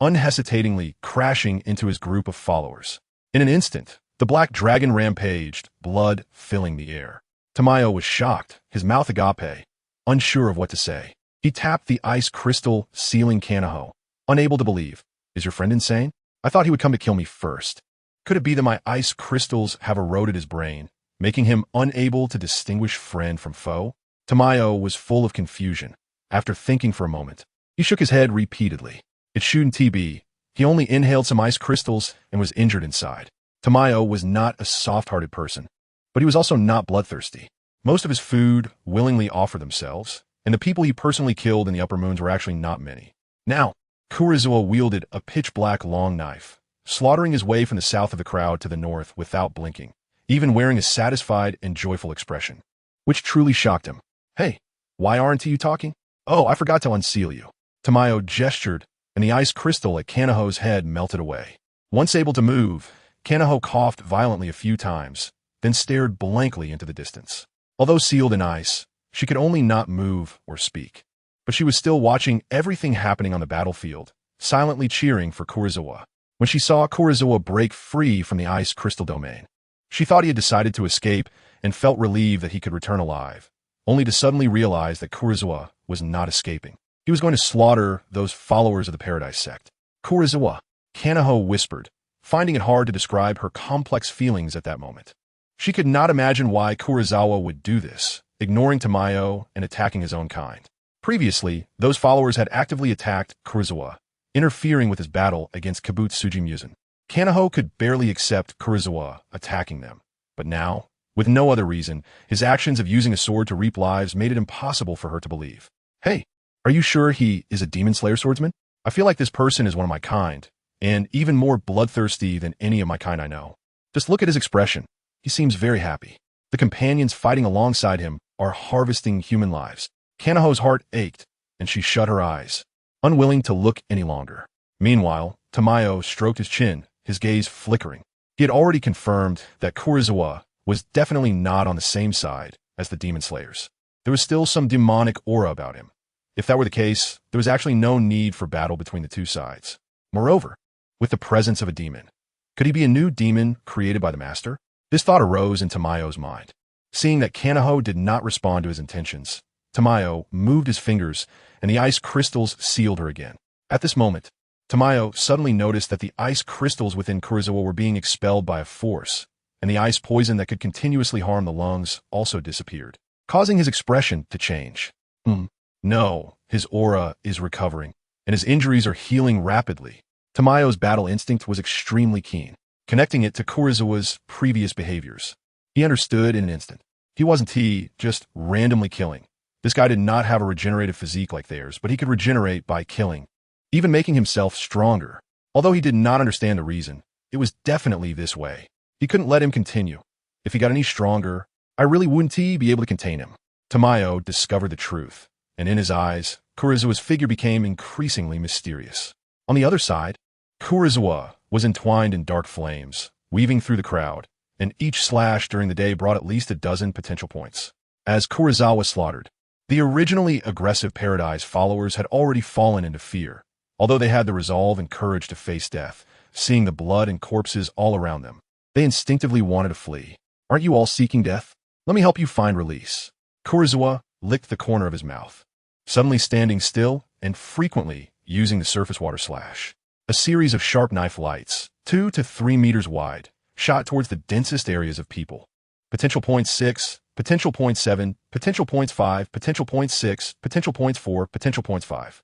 unhesitatingly crashing into his group of followers. In an instant, the black dragon rampaged, blood filling the air. Tamayo was shocked, his mouth agape, unsure of what to say. He tapped the ice crystal ceiling Kanoho, unable to believe. Is your friend insane? I thought he would come to kill me first. Could it be that my ice crystals have eroded his brain, making him unable to distinguish friend from foe? Tamayo was full of confusion. After thinking for a moment, he shook his head repeatedly. It shouldn't be. He only inhaled some ice crystals and was injured inside. Tamayo was not a soft-hearted person, but he was also not bloodthirsty. Most of his food willingly offered themselves, and the people he personally killed in the upper moons were actually not many. Now, Kurosawa wielded a pitch-black long knife, slaughtering his way from the south of the crowd to the north without blinking, even wearing a satisfied and joyful expression, which truly shocked him. Hey, why aren't you talking? Oh, I forgot to unseal you. Tamayo gestured, and the ice crystal at Kanoho's head melted away. Once able to move, Kanoho coughed violently a few times, then stared blankly into the distance. Although sealed in ice, she could only not move or speak. But she was still watching everything happening on the battlefield, silently cheering for Kurosawa. When she saw Kurosawa break free from the ice crystal domain, she thought he had decided to escape and felt relieved that he could return alive, only to suddenly realize that Kurosawa was not escaping. He was going to slaughter those followers of the Paradise Sect. Kurosawa, Kanoho whispered, finding it hard to describe her complex feelings at that moment. She could not imagine why Kurosawa would do this, ignoring Tamayo and attacking his own kind. Previously, those followers had actively attacked Kurosawa, interfering with his battle against Kabutsujin Muzan. Kanoho could barely accept Kurosawa attacking them, but now, with no other reason, his actions of using a sword to reap lives made it impossible for her to believe. Hey, are you sure he is a demon slayer swordsman? I feel like this person is one of my kind, and even more bloodthirsty than any of my kind I know. Just look at his expression. He seems very happy. The companions fighting alongside him are harvesting human lives. Kanoho's heart ached, and she shut her eyes, unwilling to look any longer. Meanwhile, Tamayo stroked his chin, his gaze flickering. He had already confirmed that Kurosawa was definitely not on the same side as the demon slayers. There was still some demonic aura about him. If that were the case, there was actually no need for battle between the two sides. Moreover, with the presence of a demon, could he be a new demon created by the master? This thought arose in Tamayo's mind. Seeing that Kanoho did not respond to his intentions, Tamayo moved his fingers, and the ice crystals sealed her again. At this moment, Tamayo suddenly noticed that the ice crystals within Kurosawa were being expelled by a force, and the ice poison that could continuously harm the lungs also disappeared, causing his expression to change. No, his aura is recovering, and his injuries are healing rapidly. Tamayo's battle instinct was extremely keen, connecting it to Kurosawa's previous behaviors. He understood in an instant. He wasn't just randomly killing. This guy did not have a regenerative physique like theirs, but he could regenerate by killing, even making himself stronger. Although he did not understand the reason, it was definitely this way. He couldn't let him continue. If he got any stronger, I really wouldn't be able to contain him. Tamayo discovered the truth, and in his eyes, Kurosawa's figure became increasingly mysterious. On the other side, Kurosawa was entwined in dark flames, weaving through the crowd, and each slash during the day brought at least a dozen potential points. As Kurosawa slaughtered, the originally aggressive Paradise followers had already fallen into fear, although they had the resolve and courage to face death, seeing the blood and corpses all around them. They instinctively wanted to flee. Aren't you all seeking death? Let me help you find release. Kurosawa licked the corner of his mouth, suddenly standing still and frequently using the surface water slash. A series of sharp knife lights, 2 to 3 meters wide, shot towards the densest areas of people. Potential point 6, potential point 7, potential points 5, potential point 6, potential points 4, potential points 5.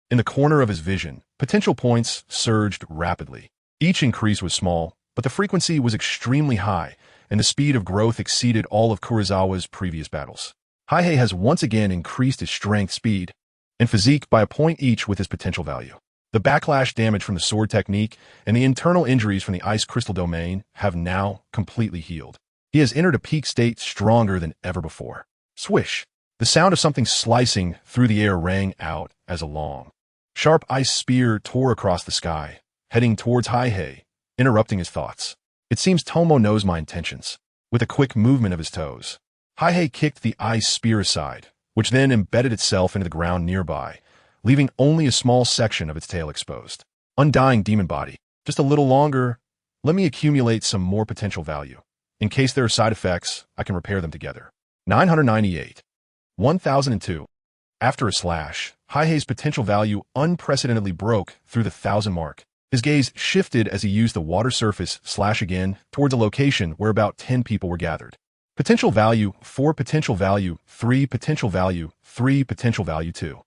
In the corner of his vision, potential points surged rapidly. Each increase was small, but the frequency was extremely high, and the speed of growth exceeded all of Kurosawa's previous battles. Heisei has once again increased his strength, speed, and physique by a point each with his potential value. The backlash damage from the sword technique and the internal injuries from the ice crystal domain have now completely healed. He has entered a peak state stronger than ever before. Swish! The sound of something slicing through the air rang out as a long, sharp ice spear tore across the sky, heading towards Heisei, interrupting his thoughts. It seems Tomo knows my intentions. With a quick movement of his toes, Heisei kicked the ice spear aside, which then embedded itself into the ground nearby, leaving only a small section of its tail exposed. Undying demon body. Just a little longer. Let me accumulate some more potential value. In case there are side effects, I can repair them together. 998. 1002. After a slash, Heisei's potential value unprecedentedly broke through the 1,000 mark. His gaze shifted as he used the water surface slash again towards a location where about 10 people were gathered. Potential value 4, potential value 3, potential value 3, potential value 2.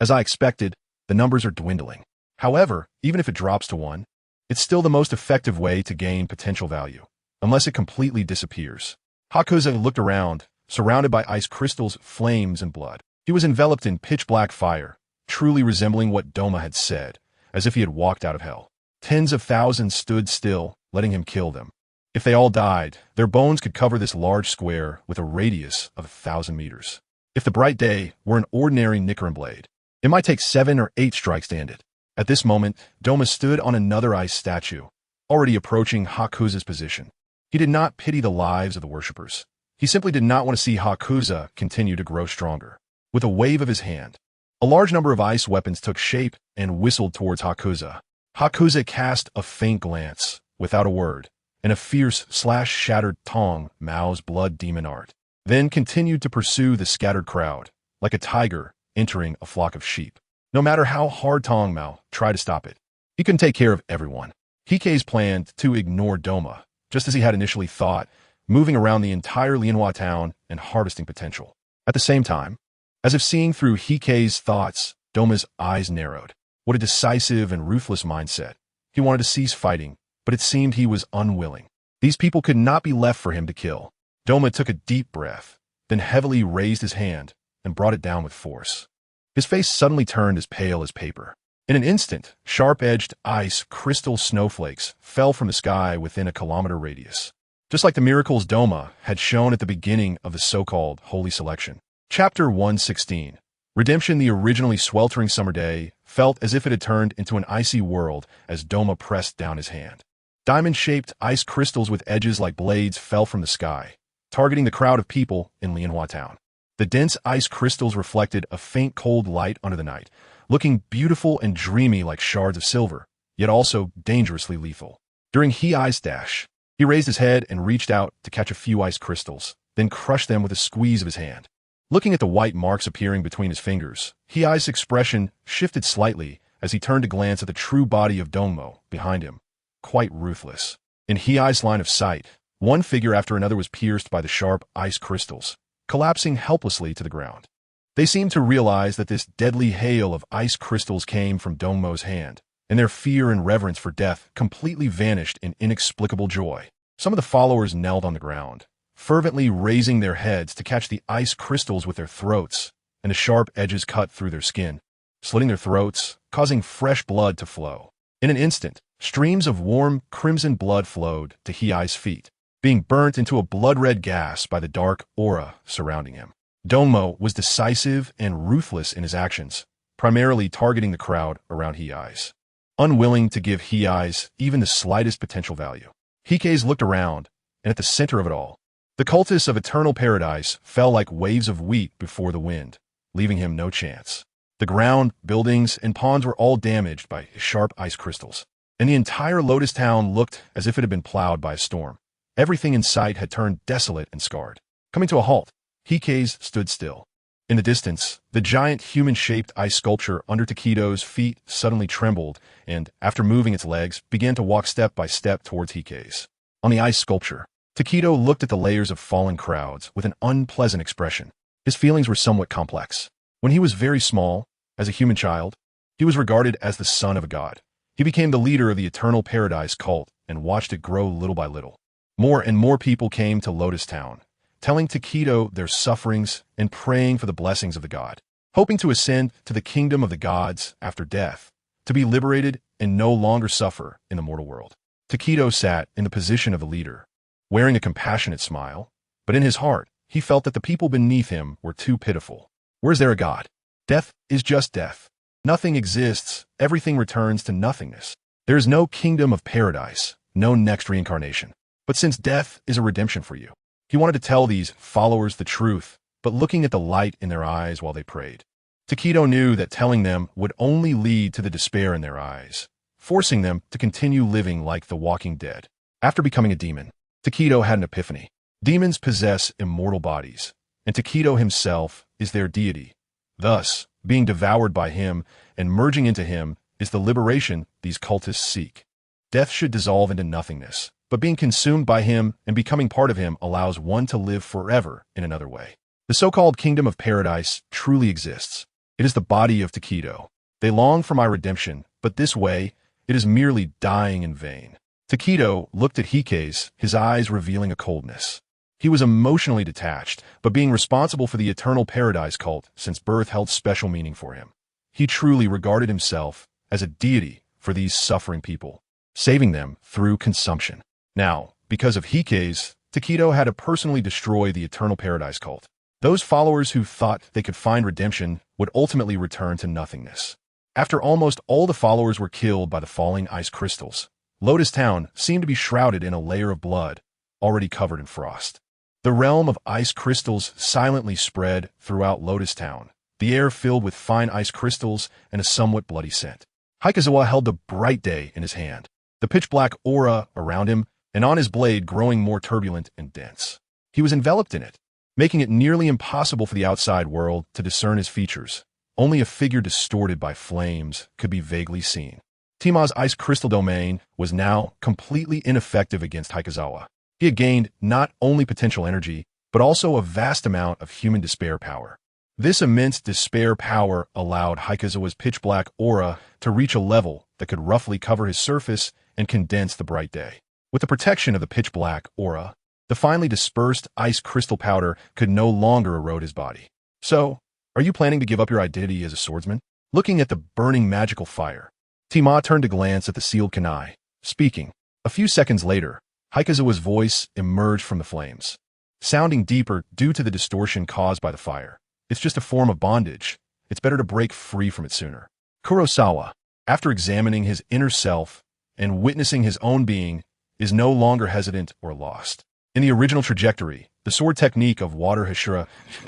As I expected, the numbers are dwindling. However, even if it drops to 1, it's still the most effective way to gain potential value, unless it completely disappears. Asakusa looked around, surrounded by ice crystals, flames, and blood. He was enveloped in pitch-black fire, truly resembling what Doma had said, as if he had walked out of hell. Tens of thousands stood still, letting him kill them. If they all died, their bones could cover this large square with a radius of 1,000 meters. If the bright day were an ordinary Nicaran blade, it might take 7 or 8 strikes to end it. At this moment, Doma stood on another ice statue, already approaching Hakusa's position. He did not pity the lives of the worshippers. He simply did not want to see Hakusa continue to grow stronger. With a wave of his hand, a large number of ice weapons took shape and whistled towards Hakusa. Hakusa cast a faint glance, without a word, and a fierce shattered Tong Mao's blood demon art, then continued to pursue the scattered crowd, like a tiger entering a flock of sheep. No matter how hard Tong Mao tried to stop it, he couldn't take care of everyone. Heikei's planned to ignore Doma, just as he had initially thought, moving around the entire Lianhua town and harvesting potential. At the same time, as if seeing through Heikei's thoughts, Doma's eyes narrowed. What a decisive and ruthless mindset. He wanted to cease fighting, but it seemed he was unwilling. These people could not be left for him to kill. Doma took a deep breath, then heavily raised his hand and brought it down with force. His face suddenly turned as pale as paper. In an instant, sharp-edged ice crystal snowflakes fell from the sky within a kilometer radius, just like the miracles Doma had shown at the beginning of the so-called Holy Selection. Chapter 116. Redemption. The originally sweltering summer day felt as if it had turned into an icy world as Doma pressed down his hand. Diamond-shaped ice crystals with edges like blades fell from the sky, targeting the crowd of people in Lianhua town. The dense ice crystals reflected a faint cold light under the night, looking beautiful and dreamy like shards of silver, yet also dangerously lethal. During Heisei's dash, he raised his head and reached out to catch a few ice crystals, then crushed them with a squeeze of his hand. Looking at the white marks appearing between his fingers, Heisei's expression shifted slightly as he turned to glance at the true body of Dongmo behind him, quite ruthless. In Heisei's line of sight, one figure after another was pierced by the sharp ice crystals, collapsing helplessly to the ground. They seemed to realize that this deadly hail of ice crystals came from Dongmo's hand, and their fear and reverence for death completely vanished in inexplicable joy. Some of the followers knelt on the ground, fervently raising their heads to catch the ice crystals with their throats, and the sharp edges cut through their skin, slitting their throats, causing fresh blood to flow. In an instant, streams of warm, crimson blood flowed to Heisei's feet, being burnt into a blood-red gas by the dark aura surrounding him. Donmo was decisive and ruthless in his actions, primarily targeting the crowd around Heisei, unwilling to give Heisei even the slightest potential value. Heisei looked around, and at the center of it all, the cultists of Eternal Paradise fell like waves of wheat before the wind, leaving him no chance. The ground, buildings, and ponds were all damaged by sharp ice crystals, and the entire Lotus Town looked as if it had been plowed by a storm. Everything in sight had turned desolate and scarred. Coming to a halt, Heisei stood still. In the distance, the giant human-shaped ice sculpture under Takedo's feet suddenly trembled and, after moving its legs, began to walk step by step towards Heisei. On the ice sculpture, Takedo looked at the layers of fallen crowds with an unpleasant expression. His feelings were somewhat complex. When he was very small, as a human child, he was regarded as the son of a god. He became the leader of the Eternal Paradise cult and watched it grow little by little. More and more people came to Lotus Town, telling Takedo their sufferings and praying for the blessings of the god, hoping to ascend to the kingdom of the gods after death, to be liberated and no longer suffer in the mortal world. Takedo sat in the position of a leader, wearing a compassionate smile, but in his heart, he felt that the people beneath him were too pitiful. Where is there a god? Death is just death. Nothing exists, everything returns to nothingness. There is no kingdom of paradise, no next reincarnation. But since death is a redemption for you, he wanted to tell these followers the truth, but looking at the light in their eyes while they prayed. Takedo knew that telling them would only lead to the despair in their eyes, forcing them to continue living like the walking dead. After becoming a demon, Takedo had an epiphany. Demons possess immortal bodies, and Takedo himself is their deity. Thus, being devoured by him and merging into him is the liberation these cultists seek. Death should dissolve into nothingness, but being consumed by him and becoming part of him allows one to live forever in another way. The so-called kingdom of paradise truly exists. It is the body of Takedo. They long for my redemption, but this way, it is merely dying in vain. Takedo looked at Heisei, his eyes revealing a coldness. He was emotionally detached, but being responsible for the Eternal Paradise cult since birth held special meaning for him. He truly regarded himself as a deity for these suffering people, saving them through consumption. Now, because of Heisei, Takedo had to personally destroy the Eternal Paradise cult. Those followers who thought they could find redemption would ultimately return to nothingness. After almost all the followers were killed by the falling ice crystals, Lotus Town seemed to be shrouded in a layer of blood, already covered in frost. The realm of ice crystals silently spread throughout Lotus Town, the air filled with fine ice crystals and a somewhat bloody scent. Heisei held the bright day in his hand, the pitch-black aura around him, and on his blade growing more turbulent and dense. He was enveloped in it, making it nearly impossible for the outside world to discern his features. Only a figure distorted by flames could be vaguely seen. Tima's ice crystal domain was now completely ineffective against Heisei. He had gained not only potential energy, but also a vast amount of human despair power. This immense despair power allowed Heisei's pitch-black aura to reach a level that could roughly cover his surface and condense the bright day. With the protection of the pitch-black aura, the finely dispersed ice crystal powder could no longer erode his body. So, are you planning to give up your identity as a swordsman? Looking at the burning magical fire, Tima turned to glance at the sealed kunai, speaking. A few seconds later, Heisei's voice emerged from the flames, sounding deeper due to the distortion caused by the fire. It's just a form of bondage. It's better to break free from it sooner. Kurosawa, after examining his inner self and witnessing his own being, is no longer hesitant or lost. In the original trajectory, the sword technique of Water Hashira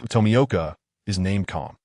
Tomioka is named Calm.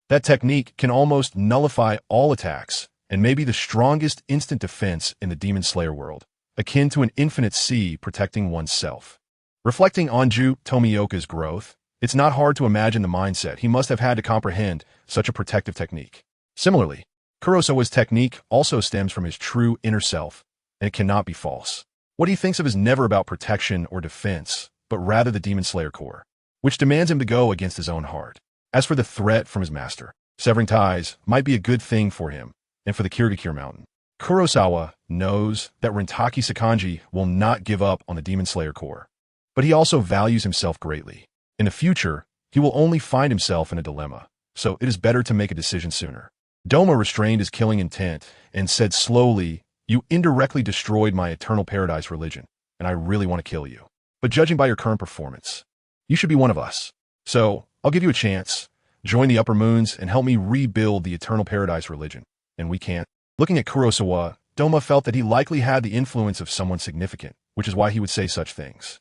That technique can almost nullify all attacks and may be the strongest instant defense in the Demon Slayer world, akin to an infinite sea protecting oneself. Reflecting on Ju Tomioka's growth, it's not hard to imagine the mindset he must have had to comprehend such a protective technique. Similarly, Kurosawa's technique also stems from his true inner self, and it cannot be false. What he thinks of is never about protection or defense, but rather the Demon Slayer core, which demands him to go against his own heart. As for the threat from his master, severing ties might be a good thing for him and for the Kirigakure Mountain. Kurosawa knows that Rentaki Sakanji will not give up on the Demon Slayer core. but he also values himself greatly. In the future, he will only find himself in a dilemma, so it is better to make a decision sooner. Doma restrained his killing intent and said slowly, "You indirectly destroyed my eternal paradise religion, and I really want to kill you. But judging by your current performance, you should be one of us. So, I'll give you a chance. Join the Upper Moons and help me rebuild the eternal paradise religion. And we can't." Looking at Kurosawa, Doma felt that he likely had the influence of someone significant, which is why he would say such things.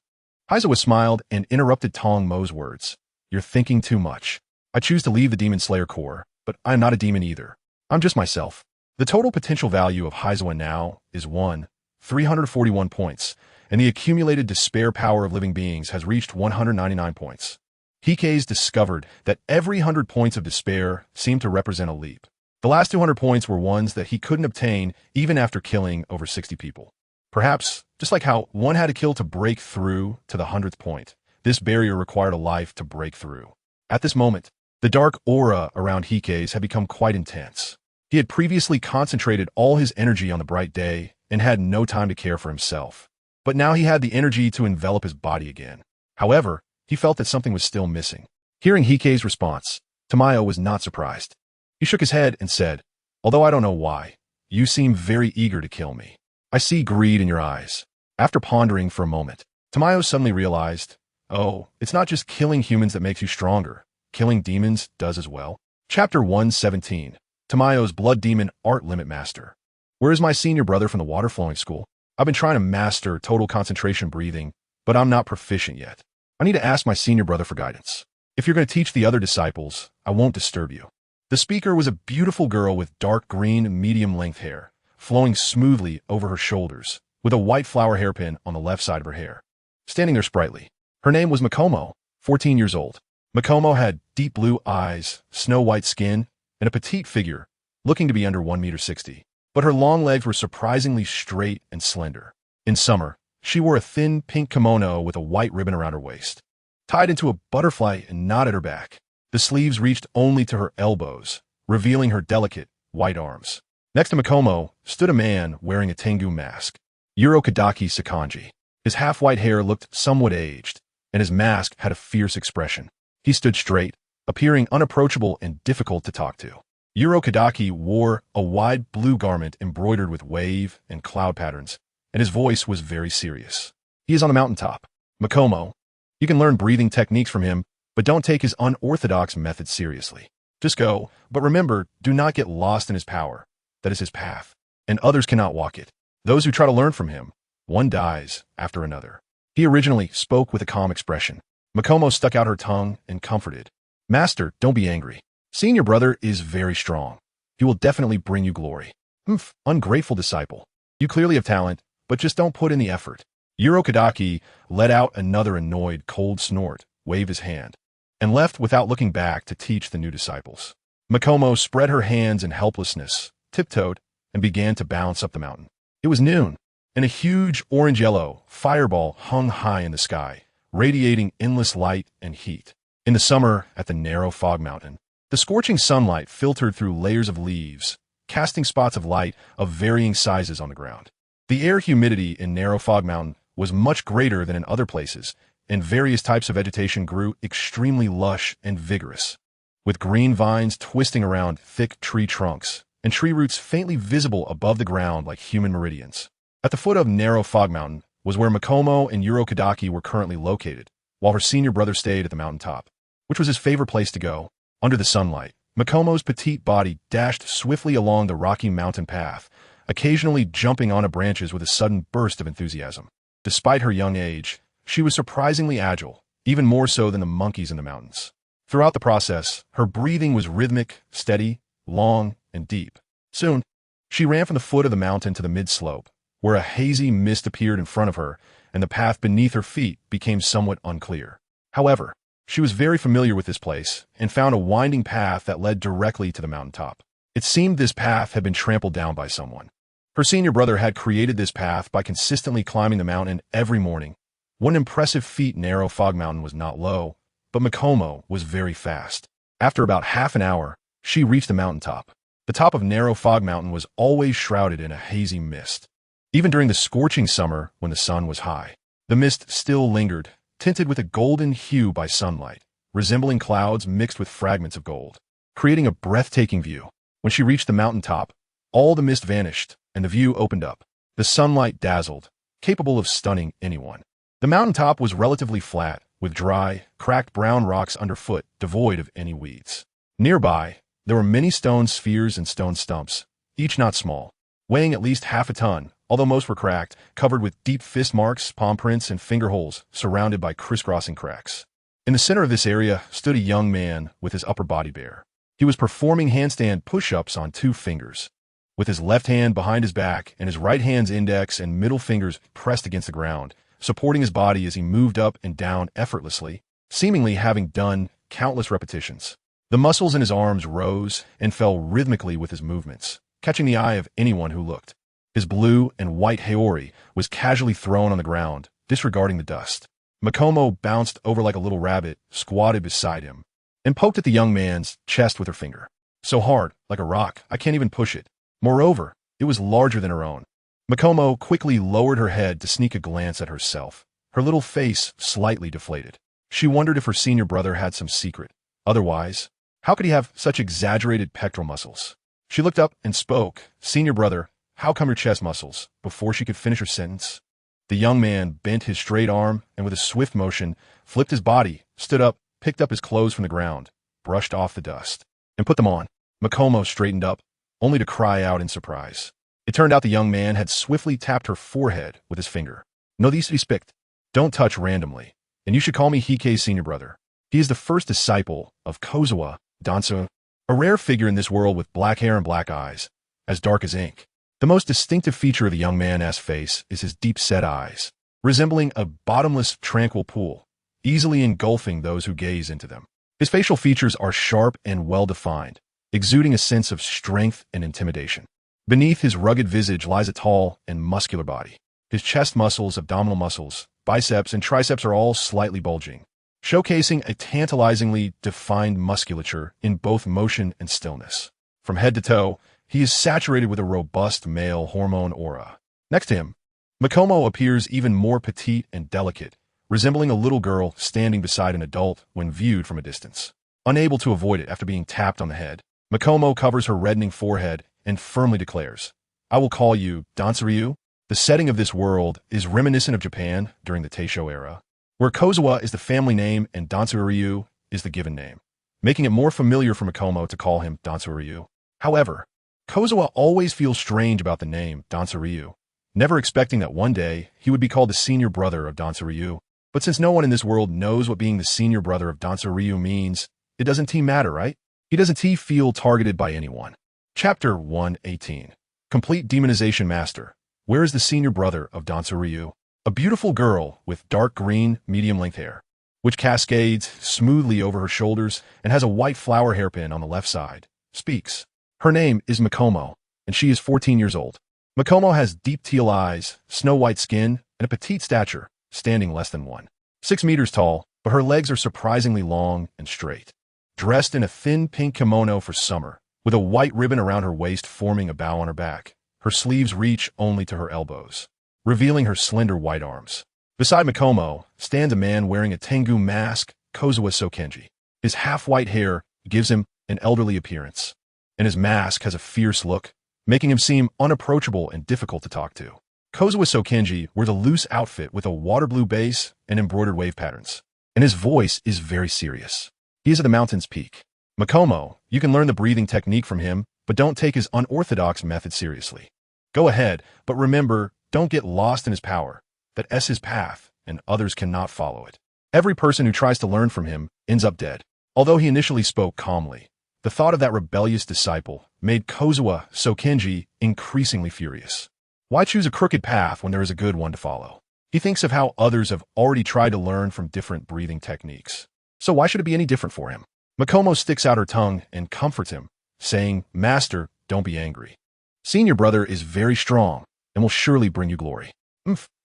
Heisei smiled and interrupted Tong Mo's words. "You're thinking too much. I choose to leave the Demon Slayer Corps, but I'm not a demon either. I'm just myself." The total potential value of Heisei now is 341 points, and the accumulated despair power of living beings has reached 199 points. Heisei discovered that every 100 points of despair seemed to represent a leap. The last 200 points were ones that he couldn't obtain even after killing over 60 people. Perhaps, just like how one had to kill to break through to the 100th point, this barrier required a life to break through. At this moment, the dark aura around Heisei had become quite intense. He had previously concentrated all his energy on the bright day and had no time to care for himself. But now he had the energy to envelop his body again. However, he felt that something was still missing. Hearing Heisei's response, Tamayo was not surprised. He shook his head and said, "Although I don't know why, you seem very eager to kill me. I see greed in your eyes." After pondering for a moment, Tamayo suddenly realized, "Oh, it's not just killing humans that makes you stronger. Killing demons does as well." Chapter 117, Tamayo's Blood Demon Art Limit Master. "Where is my senior brother from the water flowing school? I've been trying to master total concentration breathing, but I'm not proficient yet. I need to ask my senior brother for guidance. If you're going to teach the other disciples, I won't disturb you." The speaker was a beautiful girl with dark green, medium-length hair, flowing smoothly over her shoulders, with a white flower hairpin on the left side of her hair. Standing there sprightly. Her name was Makomo, 14 years old. Makomo had deep blue eyes, snow-white skin, and a petite figure, looking to be under 1.60 meters. But her long legs were surprisingly straight and slender. In summer, she wore a thin pink kimono with a white ribbon around her waist, tied into a butterfly and knot at her back. The sleeves reached only to her elbows, revealing her delicate, white arms. Next to Makomo stood a man wearing a Tengu mask, Urokadaki Sakanji. His half-white hair looked somewhat aged, and his mask had a fierce expression. He stood straight, appearing unapproachable and difficult to talk to. Urokadaki wore a wide blue garment embroidered with wave and cloud patterns, and his voice was very serious. "He is on the mountaintop. Makomo, you can learn breathing techniques from him, but don't take his unorthodox methods seriously. Just go, but remember, do not get lost in his power. That is his path, and others cannot walk it. Those who try to learn from him, one dies after another." He originally spoke with a calm expression. Makomo stuck out her tongue and comforted. "Master, don't be angry. Senior brother is very strong. He will definitely bring you glory." "Humph, ungrateful disciple. You clearly have talent, but just don't put in the effort." Urokadaki let out another annoyed, cold snort, waved his hand, and left without looking back to teach the new disciples. Makomo spread her hands in helplessness, tiptoed, and began to bounce up the mountain. It was noon, and a huge orange-yellow fireball hung high in the sky, radiating endless light and heat. In the summer, at the narrow fog mountain, the scorching sunlight filtered through layers of leaves, casting spots of light of varying sizes on the ground. The air humidity in narrow fog mountain was much greater than in other places, and various types of vegetation grew extremely lush and vigorous, with green vines twisting around thick tree trunks and tree roots faintly visible above the ground like human meridians. At the foot of narrow fog mountain was where Makomo and Urokadaki were currently located, while her senior brother stayed at the mountaintop, which was his favorite place to go. Under the sunlight, Makomo's petite body dashed swiftly along the rocky mountain path, occasionally jumping onto branches with a sudden burst of enthusiasm. Despite her young age, she was surprisingly agile, even more so than the monkeys in the mountains. Throughout the process, her breathing was rhythmic, steady, long, and deep. Soon, she ran from the foot of the mountain to the mid-slope, where a hazy mist appeared in front of her, and the path beneath her feet became somewhat unclear. However, she was very familiar with this place, and found a winding path that led directly to the mountaintop. It seemed this path had been trampled down by someone. Her senior brother had created this path by consistently climbing the mountain every morning. One impressive feat narrow fog mountain was not low, but Makomo was very fast. After about half an hour, she reached the mountaintop. The top of narrow fog mountain was always shrouded in a hazy mist. Even during the scorching summer when the sun was high, the mist still lingered, tinted with a golden hue by sunlight, resembling clouds mixed with fragments of gold, creating a breathtaking view. When she reached the mountaintop, all the mist vanished, and the view opened up. The sunlight dazzled, capable of stunning anyone. The mountaintop was relatively flat, with dry, cracked brown rocks underfoot, devoid of any weeds. Nearby, there were many stone spheres and stone stumps, each not small, weighing at least half a ton, although most were cracked, covered with deep fist marks, palm prints, and finger holes, surrounded by crisscrossing cracks. In the center of this area stood a young man with his upper body bare. He was performing handstand push-ups on 2 fingers, with his left hand behind his back and his right hand's index and middle fingers pressed against the ground, supporting his body as he moved up and down effortlessly, seemingly having done countless repetitions. The muscles in his arms rose and fell rhythmically with his movements, catching the eye of anyone who looked. His blue and white haori was casually thrown on the ground, disregarding the dust. Machino bounced over like a little rabbit, squatted beside him, and poked at the young man's chest with her finger. So hard, like a rock, I can't even push it. Moreover, it was larger than her own. Machino quickly lowered her head to sneak a glance at herself, her little face slightly deflated. She wondered if her senior brother had some secret. Otherwise, how could he have such exaggerated pectoral muscles? She looked up and spoke, "Senior brother, how come your chest muscles?" Before she could finish her sentence, the young man bent his straight arm and with a swift motion, flipped his body, stood up, picked up his clothes from the ground, brushed off the dust, and put them on. Machino straightened up, only to cry out in surprise. It turned out the young man had swiftly tapped her forehead with his finger. "No disrespect. Don't touch randomly, and you should call me Heisei's senior brother. He is the first disciple of Kurosawa, dancer, a rare figure in this world with black hair and black eyes, as dark as ink. The most distinctive feature of the young man's face is his deep-set eyes, resembling a bottomless, tranquil pool, easily engulfing those who gaze into them. His facial features are sharp and well-defined, exuding a sense of strength and intimidation. Beneath his rugged visage lies a tall and muscular body. His chest muscles, abdominal muscles, biceps, and triceps are all slightly bulging, showcasing a tantalizingly defined musculature in both motion and stillness. From head to toe, he is saturated with a robust male hormone aura. Next to him, Machino appears even more petite and delicate, resembling a little girl standing beside an adult when viewed from a distance. Unable to avoid it after being tapped on the head, Machino covers her reddening forehead and firmly declares, "I will call you Danceryu." The setting of this world is reminiscent of Japan during the Taisho era, where Kurosawa is the family name and Danceryu is the given name, making it more familiar for Machino to call him Danceryu. However, Kurosawa always feels strange about the name Danceryu, never expecting that one day he would be called the senior brother of Danceryu. But since no one in this world knows what being the senior brother of Danceryu means, it doesn't matter, right? He doesn't feel targeted by anyone. Chapter 118. Complete Demonization Master. Where is the senior brother of Danceryu? A beautiful girl with dark green, medium-length hair, which cascades smoothly over her shoulders and has a white flower hairpin on the left side, speaks. Her name is Machino, and she is 14 years old. Machino has deep teal eyes, snow-white skin, and a petite stature, standing less than 1.6 meters tall, but her legs are surprisingly long and straight. Dressed in a thin pink kimono for summer, with a white ribbon around her waist forming a bow on her back, her sleeves reach only to her elbows, revealing her slender white arms. Beside Machino stands a man wearing a Tengu mask, Kurosawa Sokenji. His half-white hair gives him an elderly appearance, and his mask has a fierce look, making him seem unapproachable and difficult to talk to. Kurosawa Sokenji wears a loose outfit with a water blue base and embroidered wave patterns, and his voice is very serious. He is at the mountain's peak. Machino, you can learn the breathing technique from him, but don't take his unorthodox method seriously. Go ahead, but remember, don't get lost in his power. That's his path, and others cannot follow it. Every person who tries to learn from him ends up dead. Although he initially spoke calmly, the thought of that rebellious disciple made Kurosawa Sokenji increasingly furious. Why choose a crooked path when there is a good one to follow? He thinks of how others have already tried to learn from different breathing techniques. So why should it be any different for him? Machino sticks out her tongue and comforts him, saying, "Master, don't be angry. Senior brother is very strong and will surely bring you glory."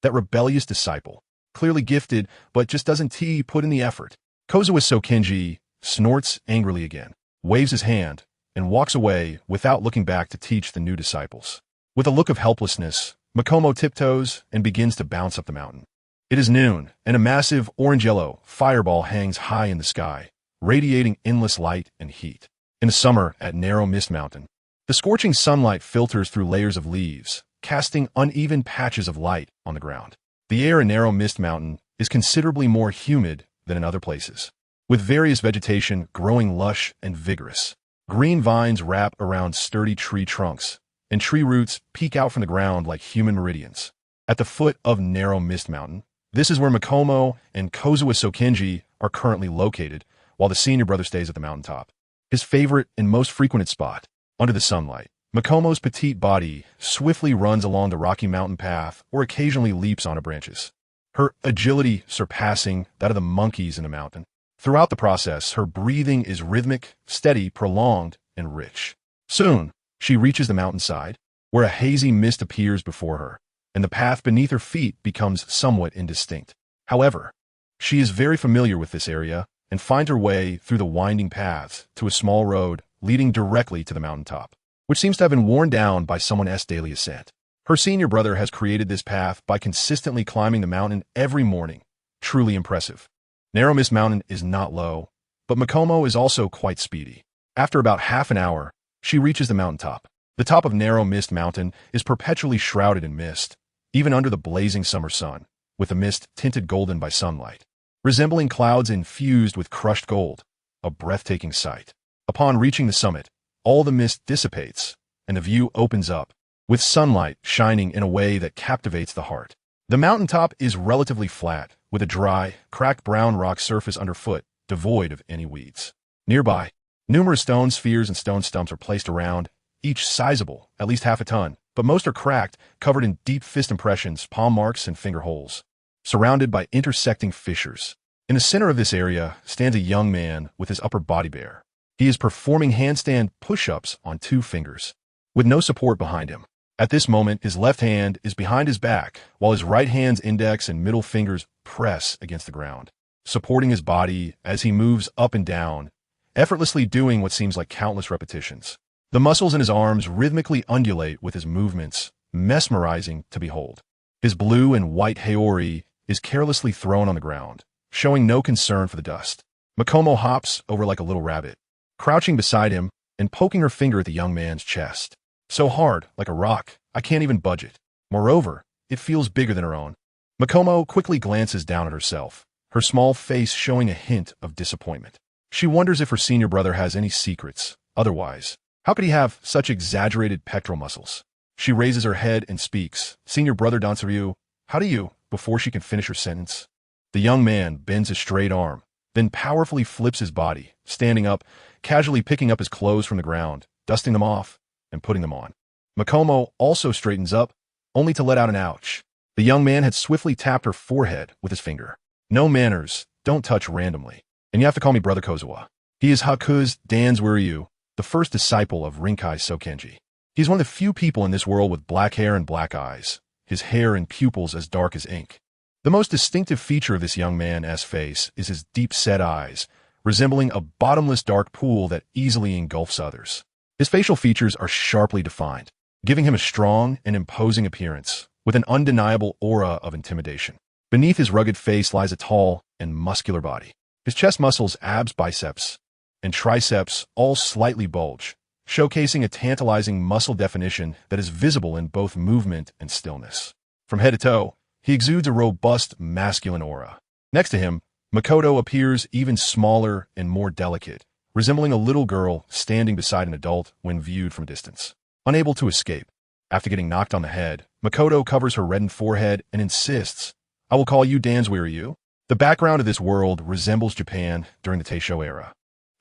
That rebellious disciple, clearly gifted, but just doesn't put in the effort. Kurosawa Sokenji snorts angrily again, waves his hand, and walks away without looking back to teach the new disciples. With a look of helplessness, Machino tiptoes and begins to bounce up the mountain. It is noon, and a massive orange-yellow fireball hangs high in the sky, radiating endless light and heat. In the summer at Narrow Mist Mountain, the scorching sunlight filters through layers of leaves, casting uneven patches of light on the ground. The air in Narrow Mist Mountain is considerably more humid than in other places, with various vegetation growing lush and vigorous. Green vines wrap around sturdy tree trunks, and tree roots peek out from the ground like human meridians. At the foot of Narrow Mist Mountain, this is where Machino and Kozuha Sokenji are currently located, while the senior brother stays at the mountaintop. His favorite and most frequented spot, under the sunlight. Machino's petite body swiftly runs along the rocky mountain path or occasionally leaps onto branches, her agility surpassing that of the monkeys in the mountain. Throughout the process, her breathing is rhythmic, steady, prolonged, and rich. Soon, she reaches the mountainside, where a hazy mist appears before her, and the path beneath her feet becomes somewhat indistinct. However, she is very familiar with this area and finds her way through the winding paths to a small road leading directly to the mountaintop, which seems to have been worn down by someone's daily ascent. Her senior brother has created this path by consistently climbing the mountain every morning. Truly impressive. Narrow Mist Mountain is not low, but Machino is also quite speedy. After about half an hour, she reaches the mountaintop. The top of Narrow Mist Mountain is perpetually shrouded in mist, even under the blazing summer sun, with the mist tinted golden by sunlight, resembling clouds infused with crushed gold, a breathtaking sight. Upon reaching the summit, all the mist dissipates, and the view opens up, with sunlight shining in a way that captivates the heart. The mountaintop is relatively flat, with a dry, cracked brown rock surface underfoot, devoid of any weeds. Nearby, numerous stone spheres and stone stumps are placed around, each sizable, at least half a ton, but most are cracked, covered in deep fist impressions, palm marks, and finger holes, surrounded by intersecting fissures. In the center of this area stands a young man with his upper body bare. He is performing handstand push-ups on 2 fingers, with no support behind him. At this moment, his left hand is behind his back, while his right hand's index and middle fingers press against the ground, supporting his body as he moves up and down, effortlessly doing what seems like countless repetitions. The muscles in his arms rhythmically undulate with his movements, mesmerizing to behold. His blue and white haori is carelessly thrown on the ground, showing no concern for the dust. Machino hops over like a little rabbit, crouching beside him and poking her finger at the young man's chest. So hard, like a rock, I can't even budge it. Moreover, it feels bigger than her own. Machino quickly glances down at herself, her small face showing a hint of disappointment. She wonders if her senior brother has any secrets. Otherwise, how could he have such exaggerated pectoral muscles? She raises her head and speaks. Senior brother Dansuryu, how do you, before she can finish her sentence. The young man bends his straight arm, then powerfully flips his body, standing up, casually picking up his clothes from the ground, dusting them off, and putting them on. Machino also straightens up, only to let out an ouch. The young man had swiftly tapped her forehead with his finger. No manners, don't touch randomly. And you have to call me Brother Kozuha. He is Haku's Dansuryu, the first disciple of Rinkai Sokenji. He's one of the few people in this world with black hair and black eyes, his hair and pupils as dark as ink. The most distinctive feature of this young man's face is his deep-set eyes, resembling a bottomless dark pool that easily engulfs others. His facial features are sharply defined, giving him a strong and imposing appearance, with an undeniable aura of intimidation. Beneath his rugged face lies a tall and muscular body. His chest muscles, abs, biceps, and triceps all slightly bulge, showcasing a tantalizing muscle definition that is visible in both movement and stillness. From head to toe, he exudes a robust masculine aura. Next to him, Makoto appears even smaller and more delicate, resembling a little girl standing beside an adult when viewed from a distance. Unable to escape, after getting knocked on the head, Makoto covers her reddened forehead and insists, I will call you Dansuryu. The background of this world resembles Japan during the Taisho era.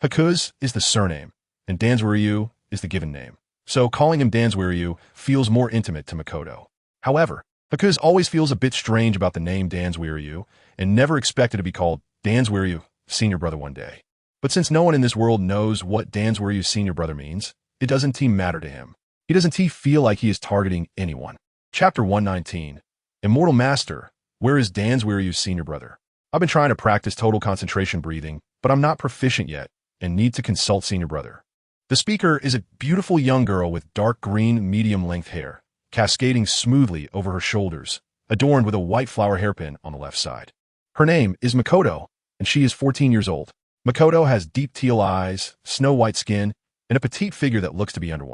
Haku's is the surname, and Dansuryu is the given name, so calling him Dansuryu feels more intimate to Makoto. However, Haku's always feels a bit strange about the name Dansuryu and never expected to be called Dansuryu, senior brother one day. But since no one in this world knows what Dansuryu's senior brother means, it doesn't matter to him. He doesn't feel like he is targeting anyone. Chapter 119. Immortal Master, where is Dansuryu's senior brother? I've been trying to practice total concentration breathing, but I'm not proficient yet and need to consult senior brother. The speaker is a beautiful young girl with dark green medium-length hair, cascading smoothly over her shoulders, adorned with a white flower hairpin on the left side. Her name is Makoto, and she is 14 years old. Makoto has deep teal eyes, snow-white skin, and a petite figure that looks to be under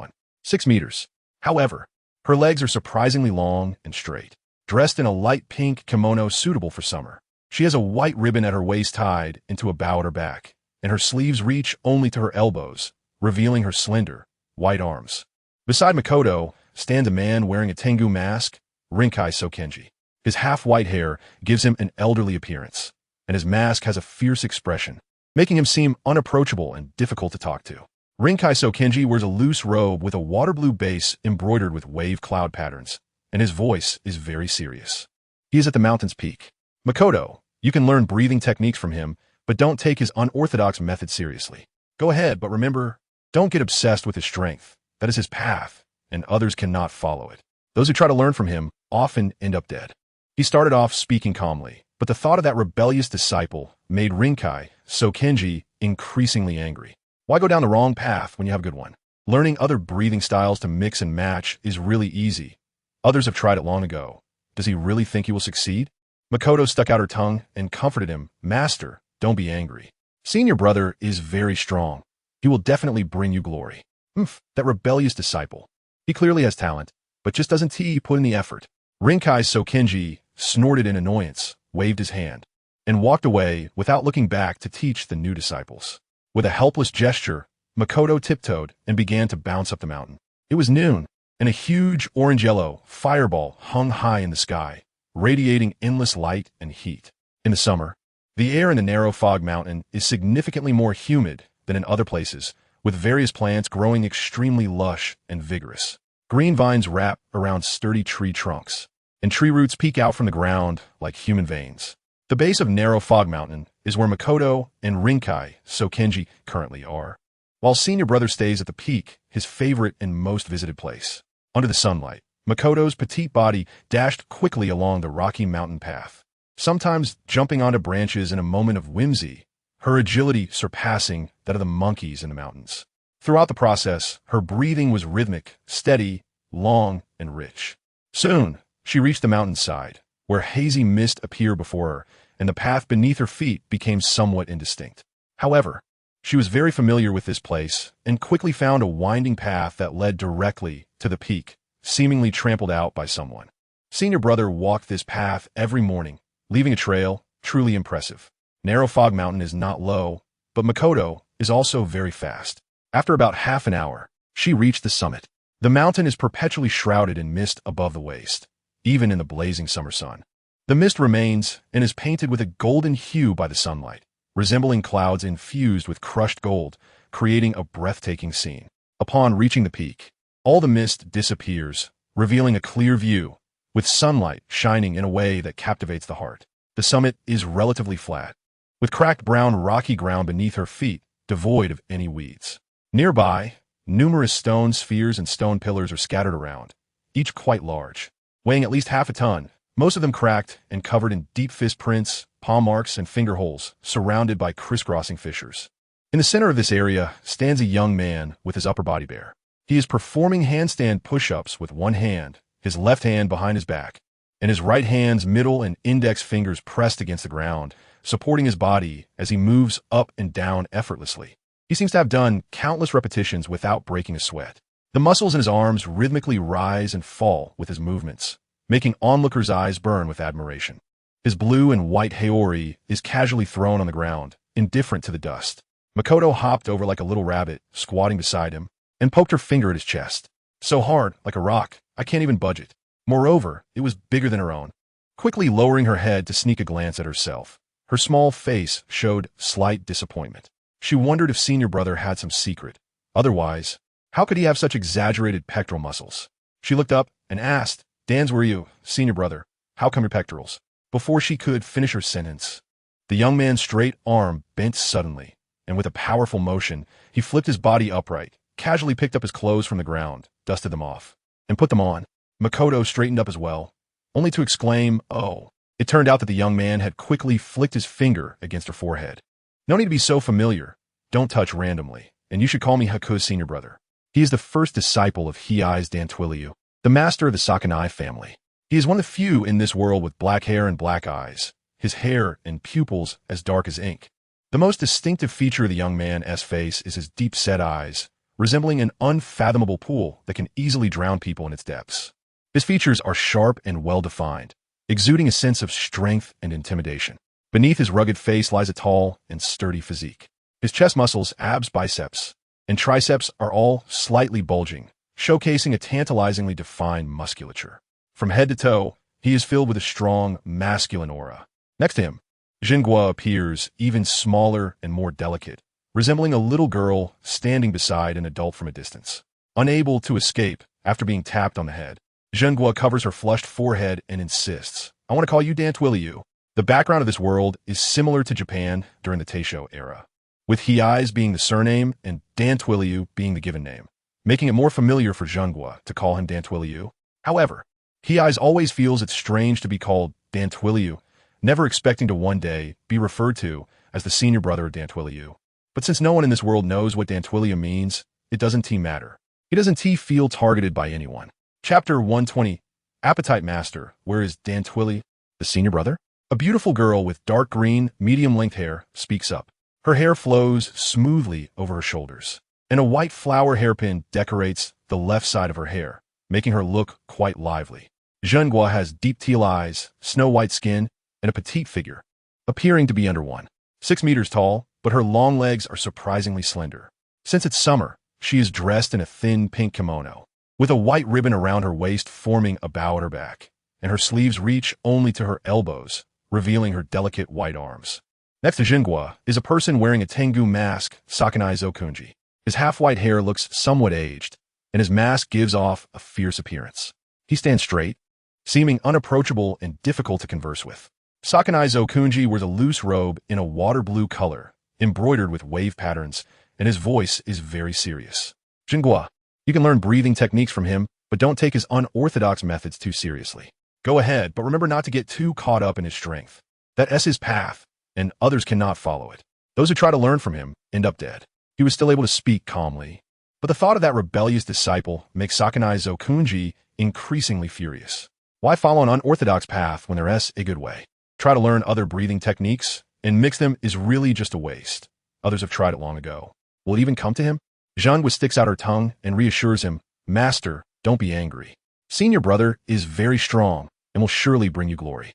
6 meters. However, her legs are surprisingly long and straight. Dressed in a light pink kimono suitable for summer, she has a white ribbon at her waist tied into a bow at her back, and her sleeves reach only to her elbows, revealing her slender, white arms. Beside Makoto stands a man wearing a Tengu mask, Rinkai Sokenji. His half-white hair gives him an elderly appearance, and his mask has a fierce expression, making him seem unapproachable and difficult to talk to. Rinkai Sokenji wears a loose robe with a water blue base embroidered with wave cloud patterns, and his voice is very serious. He is at the mountain's peak. Makoto, you can learn breathing techniques from him, but don't take his unorthodox method seriously. Go ahead, but remember, don't get obsessed with his strength. That is his path, and others cannot follow it. Those who try to learn from him often end up dead. He started off speaking calmly, but the thought of that rebellious disciple made Rinkai Sokenji increasingly angry. Why go down the wrong path when you have a good one? Learning other breathing styles to mix and match is really easy. Others have tried it long ago. Does he really think he will succeed? Makoto stuck out her tongue and comforted him. Master, don't be angry. Senior brother is very strong. He will definitely bring you glory. That rebellious disciple. He clearly has talent, but just doesn't put in the effort. Rinkai Sokenji snorted in annoyance, waved his hand, and walked away without looking back to teach the new disciples. With a helpless gesture, Makoto tiptoed and began to bounce up the mountain. It was noon, and a huge orange-yellow fireball hung high in the sky, radiating endless light and heat. In the summer, the air in the narrow fog mountain is significantly more humid than in other places, with various plants growing extremely lush and vigorous. Green vines wrap around sturdy tree trunks, and tree roots peek out from the ground like human veins. The base of Narrow Fog Mountain is where Makoto and Rinkai Sokenji currently are, while senior brother stays at the peak, his favorite and most visited place. Under the sunlight, Makoto's petite body dashed quickly along the rocky mountain path, sometimes jumping onto branches in a moment of whimsy, her agility surpassing that of the monkeys in the mountains. Throughout the process, her breathing was rhythmic, steady, long, and rich. Soon, she reached the mountainside, where hazy mist appeared before her, and the path beneath her feet became somewhat indistinct. However, she was very familiar with this place and quickly found a winding path that led directly to the peak, seemingly trampled out by someone. Senior brother walked this path every morning, leaving a trail truly impressive. Narrow Fog Mountain is not low, but Makoto is also very fast. After about half an hour, she reached the summit. The mountain is perpetually shrouded in mist above the waist, even in the blazing summer sun. The mist remains and is painted with a golden hue by the sunlight, resembling clouds infused with crushed gold, creating a breathtaking scene. Upon reaching the peak, all the mist disappears, revealing a clear view, with sunlight shining in a way that captivates the heart. The summit is relatively flat, with cracked brown rocky ground beneath her feet, devoid of any weeds. Nearby, numerous stone spheres and stone pillars are scattered around, each quite large, weighing at least half a ton, most of them cracked and covered in deep fist prints, palm marks, and finger holes, surrounded by crisscrossing fissures. In the center of this area stands a young man with his upper body bare. He is performing handstand push-ups with one hand, his left hand behind his back, and his right hand's middle and index fingers pressed against the ground, supporting his body as he moves up and down effortlessly. He seems to have done countless repetitions without breaking a sweat. The muscles in his arms rhythmically rise and fall with his movements, making onlookers' eyes burn with admiration. His blue and white haori is casually thrown on the ground, indifferent to the dust. Makoto hopped over like a little rabbit, squatting beside him, and poked her finger at his chest. So hard, like a rock, I can't even budge it. Moreover, it was bigger than her own. Quickly lowering her head to sneak a glance at herself, her small face showed slight disappointment. She wondered if senior brother had some secret. Otherwise, how could he have such exaggerated pectoral muscles? She looked up and asked, "Dan's were you, senior brother? How come your pectorals?" Before she could finish her sentence, the young man's straight arm bent suddenly, and with a powerful motion, he flipped his body upright, casually picked up his clothes from the ground, dusted them off, and put them on. Makoto straightened up as well, only to exclaim, "Oh." It turned out that the young man had quickly flicked his finger against her forehead. "No need to be so familiar. Don't touch randomly, and you should call me Haku's senior brother. He is the first disciple of Heisei Dantwiliu, the master of the Sakanai family. He is one of the few in this world with black hair and black eyes, his hair and pupils as dark as ink. The most distinctive feature of the young man's face is his deep-set eyes, resembling an unfathomable pool that can easily drown people in its depths. His features are sharp and well-defined, exuding a sense of strength and intimidation. Beneath his rugged face lies a tall and sturdy physique. His chest muscles, abs, biceps, and triceps are all slightly bulging, showcasing a tantalizingly defined musculature. From head to toe, he is filled with a strong, masculine aura. Next to him, Jinghua appears even smaller and more delicate, resembling a little girl standing beside an adult from a distance. Unable to escape after being tapped on the head, Jinghua covers her flushed forehead and insists, "I want to call you Dan Twilliu." The background of this world is similar to Japan during the Taisho era, with Heisei being the surname and Dan Twilliu being the given name, making it more familiar for Jinghua to call him Dan Twilliu. However, Heisei always feels it's strange to be called Dan Twilliu, never expecting to one day be referred to as the senior brother of Dan Twilliu. But since no one in this world knows what Dan Twilliu means, it doesn't matter. He doesn't feel targeted by anyone. Chapter 120, Appetite Master. Where is Dan Twilliu, the senior brother? A beautiful girl with dark green, medium-length hair speaks up. Her hair flows smoothly over her shoulders, and a white flower hairpin decorates the left side of her hair, making her look quite lively. Jinghua has deep teal eyes, snow-white skin, and a petite figure, appearing to be under 1.6 meters tall, but her long legs are surprisingly slender. Since it's summer, she is dressed in a thin pink kimono, with a white ribbon around her waist forming a bow at her back, and her sleeves reach only to her elbows, revealing her delicate white arms. Next to Jinghua is a person wearing a Tengu mask, Sakanai Zokunji. His half-white hair looks somewhat aged, and his mask gives off a fierce appearance. He stands straight, seeming unapproachable and difficult to converse with. Sakanai Zokunji wears a loose robe in a water blue color, embroidered with wave patterns, and his voice is very serious. Jinghua, you can learn breathing techniques from him, but don't take his unorthodox methods too seriously. Go ahead, but remember not to get too caught up in his strength. That's his path, and others cannot follow it. Those who try to learn from him end up dead. He was still able to speak calmly, but the thought of that rebellious disciple makes Sakanai Zokunji increasingly furious. Why follow an unorthodox path when there's a good way? Try to learn other breathing techniques, and mix them is really just a waste. Others have tried it long ago. Will it even come to him? Jinghua sticks out her tongue and reassures him, "Master, don't be angry. Senior brother is very strong and will surely bring you glory."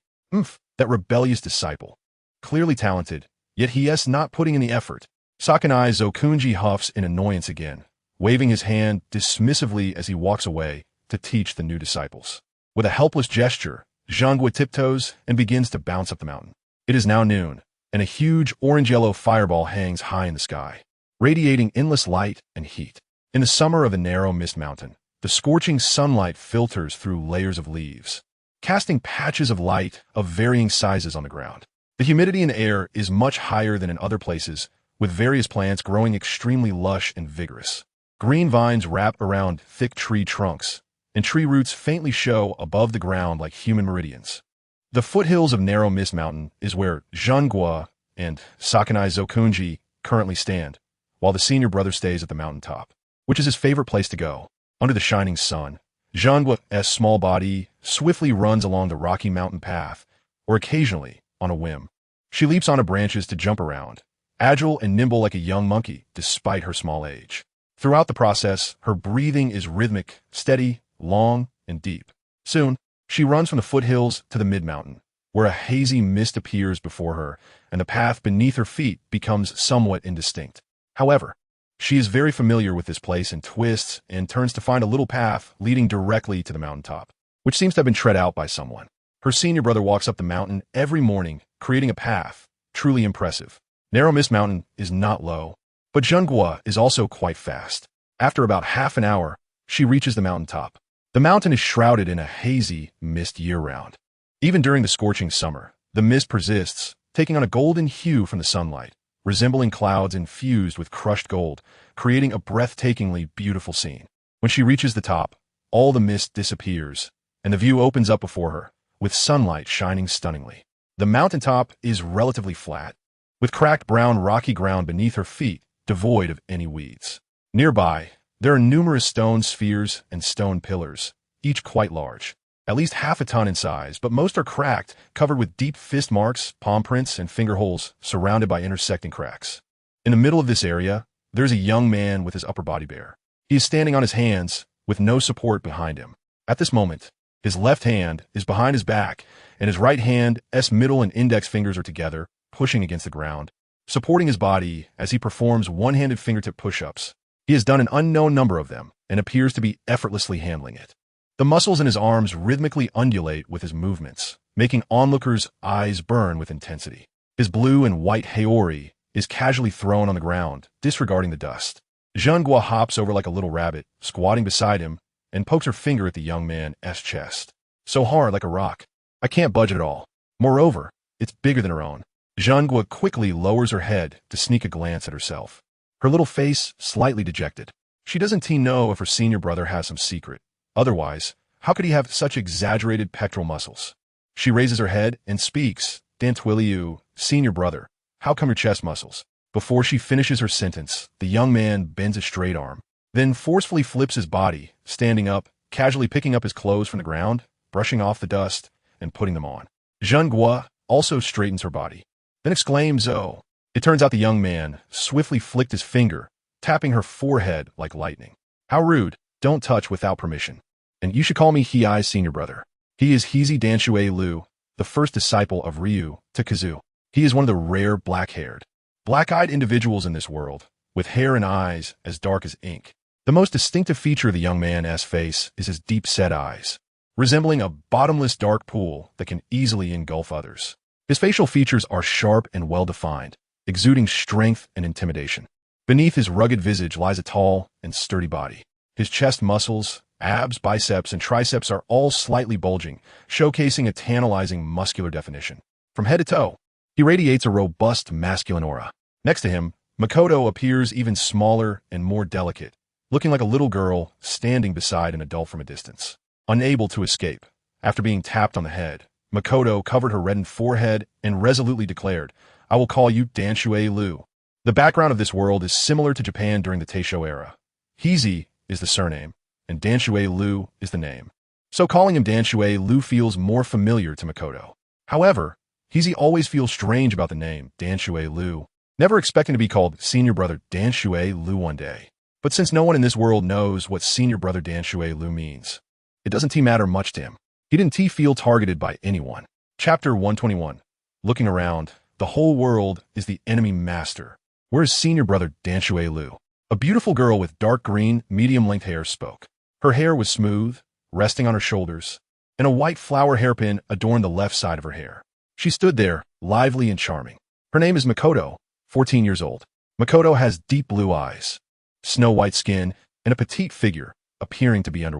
That rebellious disciple. Clearly talented, yet he is not putting in the effort. Sakanai Zokunji huffs in annoyance again, waving his hand dismissively as he walks away to teach the new disciples. With a helpless gesture, Jinghua tiptoes and begins to bounce up the mountain. It is now noon, and a huge orange-yellow fireball hangs high in the sky, radiating endless light and heat. In the summer of the narrow mist mountain, the scorching sunlight filters through layers of leaves, casting patches of light of varying sizes on the ground. The humidity in the air is much higher than in other places, with various plants growing extremely lush and vigorous. Green vines wrap around thick tree trunks, and tree roots faintly show above the ground like human meridians. The foothills of Narrow Mist Mountain is where Jinghua and Sakanai Zokunji currently stand, while the senior brother stays at the mountaintop, which is his favorite place to go. Under the shining sun, Jinghua's small body swiftly runs along the rocky mountain path, or occasionally on a whim. She leaps onto branches to jump around, agile and nimble like a young monkey despite her small age. Throughout the process, her breathing is rhythmic, steady, long, and deep. Soon, she runs from the foothills to the mid-mountain, where a hazy mist appears before her, and the path beneath her feet becomes somewhat indistinct. However, she is very familiar with this place and twists and turns to find a little path leading directly to the mountaintop, which seems to have been tread out by someone. Her senior brother walks up the mountain every morning, creating a path, truly impressive. Narrow Mist Mountain is not low, but Jinghua is also quite fast. After about half an hour, she reaches the mountaintop. The mountain is shrouded in a hazy mist year-round. Even during the scorching summer, the mist persists, taking on a golden hue from the sunlight, resembling clouds infused with crushed gold, creating a breathtakingly beautiful scene. When she reaches the top, all the mist disappears, and the view opens up before her, with sunlight shining stunningly. The mountaintop is relatively flat, with cracked brown rocky ground beneath her feet, devoid of any weeds. Nearby, there are numerous stone spheres and stone pillars, each quite large. at least half a ton in size, but most are cracked, covered with deep fist marks, palm prints, and finger holes surrounded by intersecting cracks. In the middle of this area, there's a young man with his upper body bare. He is standing on his hands with no support behind him. At this moment, his left hand is behind his back, and his right hand's middle and index fingers are together, pushing against the ground, supporting his body as he performs one-handed fingertip push-ups. He has done an unknown number of them and appears to be effortlessly handling it. The muscles in his arms rhythmically undulate with his movements, making onlookers' eyes burn with intensity. His blue and white haori is casually thrown on the ground, disregarding the dust. Zhengguo hops over like a little rabbit, squatting beside him, and pokes her finger at the young man's chest. So hard, like a rock. I can't budge at all. Moreover, it's bigger than her own. Zhengguo quickly lowers her head to sneak a glance at herself. Her little face slightly dejected. She doesn't know if her senior brother has some secret. Otherwise, how could he have such exaggerated pectoral muscles? She raises her head and speaks. Dan Twiliu, senior brother, how come your chest muscles? Before she finishes her sentence, the young man bends a straight arm, then forcefully flips his body, standing up, casually picking up his clothes from the ground, brushing off the dust, and putting them on. Zhengguo also straightens her body, then exclaims, "Oh." It turns out the young man swiftly flicked his finger, tapping her forehead like lightning. How rude. Don't touch without permission. And you should call me Heisei's senior brother. He is Heisei Danshui Lu, the first disciple of Ryu Takuzu. He is one of the rare black-haired, black-eyed individuals in this world, with hair and eyes as dark as ink. The most distinctive feature of the young man's face is his deep-set eyes, resembling a bottomless dark pool that can easily engulf others. His facial features are sharp and well-defined, exuding strength and intimidation. Beneath his rugged visage lies a tall and sturdy body. His chest muscles, abs, biceps, and triceps are all slightly bulging, showcasing a tantalizing muscular definition. From head to toe, he radiates a robust masculine aura. Next to him, Makoto appears even smaller and more delicate, looking like a little girl standing beside an adult from a distance. Unable to escape, after being tapped on the head, Makoto covered her reddened forehead and resolutely declared, "I will call you Danshui Lu." The background of this world is similar to Japan during the Taisho era. Heisei is the surname, and Danshui Lu is the name. So calling him Danshui Lu feels more familiar to Makoto. However, Heisei always feels strange about the name Danshui Lu, never expecting to be called senior brother Danshui Lu one day. But since no one in this world knows what senior brother Danshui Lu means, it doesn't matter much to him. He didn't feel targeted by anyone. Chapter 121. Looking around, the whole world is the enemy master. Where is senior brother Danshui Lu? A beautiful girl with dark green, medium-length hair spoke. Her hair was smooth, resting on her shoulders, and a white flower hairpin adorned the left side of her hair. She stood there, lively and charming. Her name is Makoto, 14 years old. Makoto has deep blue eyes, snow-white skin, and a petite figure, appearing to be under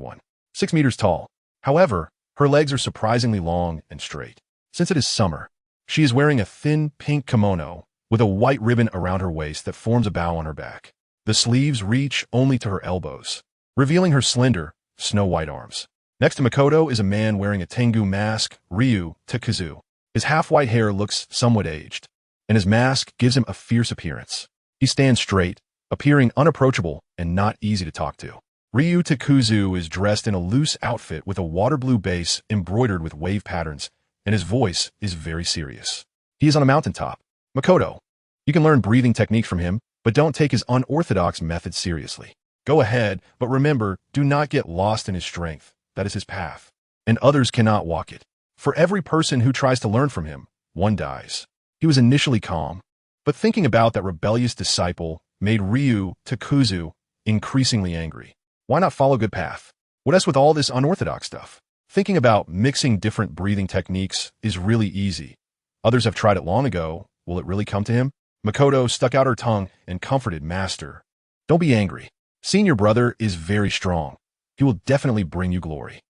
6 meters tall. However, her legs are surprisingly long and straight. Since it is summer, she is wearing a thin pink kimono with a white ribbon around her waist that forms a bow on her back. The sleeves reach only to her elbows, revealing her slender, snow-white arms. Next to Makoto is a man wearing a Tengu mask, Ryu Takuzu. His half-white hair looks somewhat aged, and his mask gives him a fierce appearance. He stands straight, appearing unapproachable and not easy to talk to. Ryu Takuzu is dressed in a loose outfit with a water blue base embroidered with wave patterns, and his voice is very serious. He is on a mountaintop. Makoto, you can learn breathing techniques from him, but don't take his unorthodox methods seriously. Go ahead, but remember, do not get lost in his strength. That is his path, and others cannot walk it. For every person who tries to learn from him, one dies. He was initially calm, but thinking about that rebellious disciple made Ryu Takuzu increasingly angry. Why not follow good path? What else with all this unorthodox stuff? Thinking about mixing different breathing techniques is really easy. Others have tried it long ago. Will it really come to him? Makoto stuck out her tongue and comforted Master. Don't be angry. Senior brother is very strong. He will definitely bring you glory.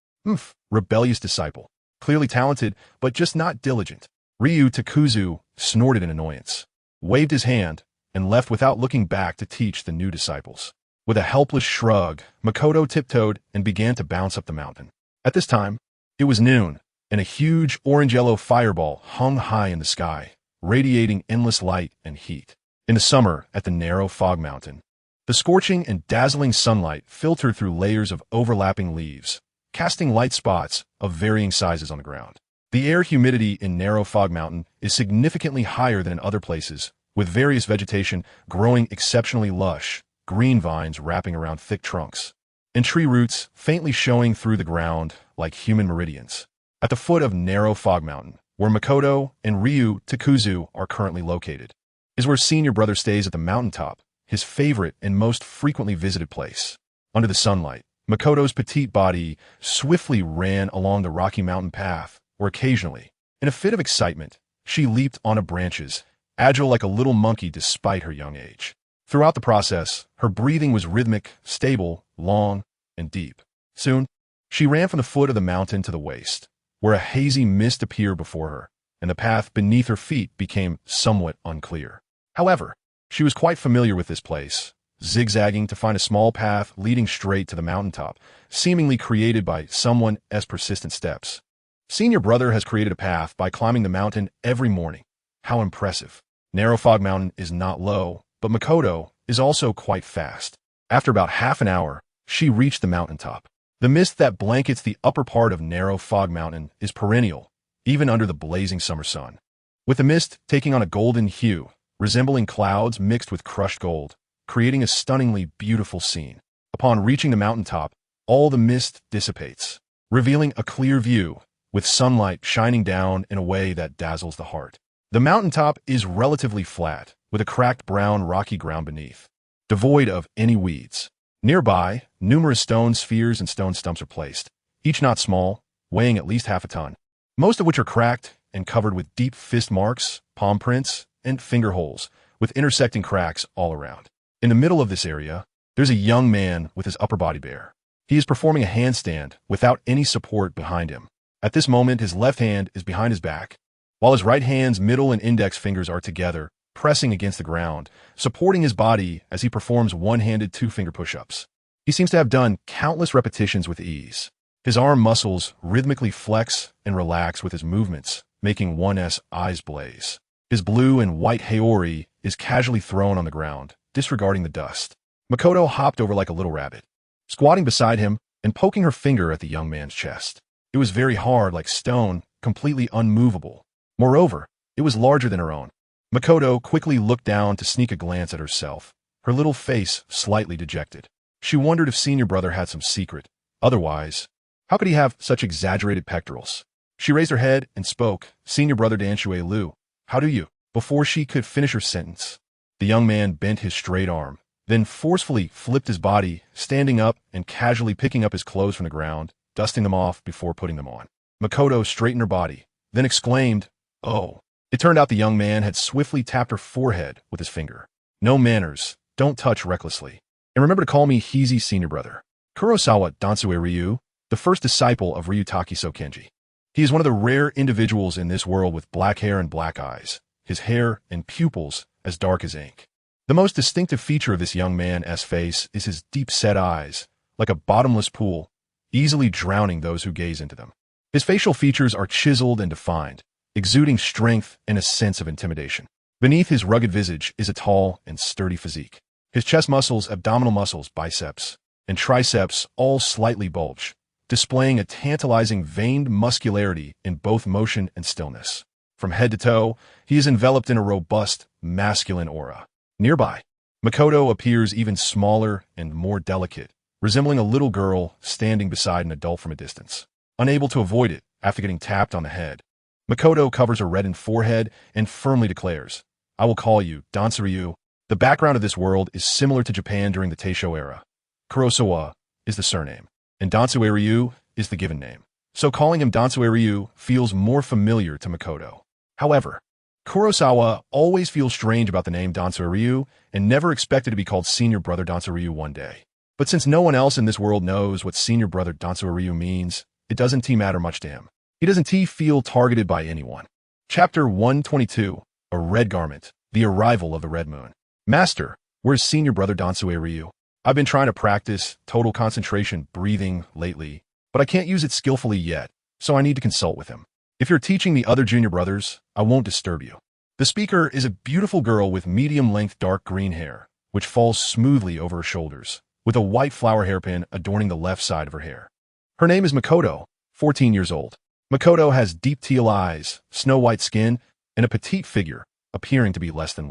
Rebellious disciple. Clearly talented, but just not diligent. Ryu Takuzu snorted in annoyance, waved his hand, and left without looking back to teach the new disciples. With a helpless shrug, Makoto tiptoed and began to bounce up the mountain. At this time, it was noon, and a huge orange-yellow fireball hung high in the sky, radiating endless light and heat. In the summer, at the narrow fog mountain, the scorching and dazzling sunlight filtered through layers of overlapping leaves, casting light spots of varying sizes on the ground. The air humidity in narrow fog mountain is significantly higher than in other places, with various vegetation growing exceptionally lush, green vines wrapping around thick trunks, and tree roots faintly showing through the ground like human meridians. At the foot of narrow fog mountain, where Makoto and Ryu Takuzu are currently located, is where senior brother stays at the mountaintop, his favorite and most frequently visited place. Under the sunlight, Makoto's petite body swiftly ran along the rocky mountain path, where occasionally, in a fit of excitement, she leaped onto branches, agile like a little monkey despite her young age. Throughout the process, her breathing was rhythmic, stable, long, and deep. Soon, she ran from the foot of the mountain to the waist, where a hazy mist appeared before her, and the path beneath her feet became somewhat unclear. However, she was quite familiar with this place, zigzagging to find a small path leading straight to the mountaintop, seemingly created by someone's persistent steps. Senior brother has created a path by climbing the mountain every morning. How impressive. Narrow Fog Mountain is not low, but Makoto is also quite fast. After about half an hour, she reached the mountaintop. The mist that blankets the upper part of Narrow Fog Mountain is perennial, even under the blazing summer sun, with the mist taking on a golden hue, resembling clouds mixed with crushed gold, creating a stunningly beautiful scene. Upon reaching the mountaintop, all the mist dissipates, revealing a clear view, with sunlight shining down in a way that dazzles the heart. The mountaintop is relatively flat, with a cracked brown rocky ground beneath, devoid of any weeds. Nearby, numerous stone spheres and stone stumps are placed, each not small, weighing at least half a ton, most of which are cracked and covered with deep fist marks, palm prints, and finger holes, with intersecting cracks all around. In the middle of this area, there's a young man with his upper body bare. He is performing a handstand without any support behind him. At this moment, his left hand is behind his back, while his right hand's middle and index fingers are together, pressing against the ground, supporting his body as he performs one-handed two-finger push-ups. He seems to have done countless repetitions with ease. His arm muscles rhythmically flex and relax with his movements, making one's eyes blaze. His blue and white haori is casually thrown on the ground, disregarding the dust. Makoto hopped over like a little rabbit, squatting beside him and poking her finger at the young man's chest. It was very hard, like stone, completely unmovable. Moreover, it was larger than her own. Makoto quickly looked down to sneak a glance at herself, her little face slightly dejected. She wondered if senior brother had some secret. Otherwise, how could he have such exaggerated pectorals? She raised her head and spoke, "Senior brother Danshui Lu, how do you?" Before she could finish her sentence, the young man bent his straight arm, then forcefully flipped his body, standing up and casually picking up his clothes from the ground, dusting them off before putting them on. Makoto straightened her body, then exclaimed, "Oh." It turned out the young man had swiftly tapped her forehead with his finger. "No manners, don't touch recklessly. And remember to call me Heisei senior brother." Kurosawa Dansue Ryu, the first disciple of Ryutaki Sokenji. He is one of the rare individuals in this world with black hair and black eyes, his hair and pupils as dark as ink. The most distinctive feature of this young man's face is his deep-set eyes, like a bottomless pool, easily drowning those who gaze into them. His facial features are chiseled and defined, exuding strength and a sense of intimidation. Beneath his rugged visage is a tall and sturdy physique. His chest muscles, abdominal muscles, biceps, and triceps all slightly bulge, displaying a tantalizing veined muscularity in both motion and stillness. From head to toe, he is enveloped in a robust, masculine aura. Nearby, Makoto appears even smaller and more delicate, resembling a little girl standing beside an adult from a distance. Unable to avoid it after getting tapped on the head, Makoto covers her reddened forehead and firmly declares, "I will call you Dansuryu." The background of this world is similar to Japan during the Taisho era. Kurosawa is the surname, and Dansue Ryu is the given name. So calling him Dansue Ryu feels more familiar to Makoto. However, Kurosawa always feels strange about the name Dansue Ryu and never expected to be called senior brother Dansue Ryu one day. But since no one else in this world knows what senior brother Dansue Ryu means, it doesn't matter much to him. He doesn't feel targeted by anyone. Chapter 122, A Red Garment, The Arrival of the Red Moon. Master, where's senior brother Dansue Ryu? I've been trying to practice total concentration breathing lately, but I can't use it skillfully yet, so I need to consult with him. If you're teaching the other junior brothers, I won't disturb you. The speaker is a beautiful girl with medium-length dark green hair, which falls smoothly over her shoulders, with a white flower hairpin adorning the left side of her hair. Her name is Makoto, 14 years old. Makoto has deep teal eyes, snow-white skin, and a petite figure, appearing to be less than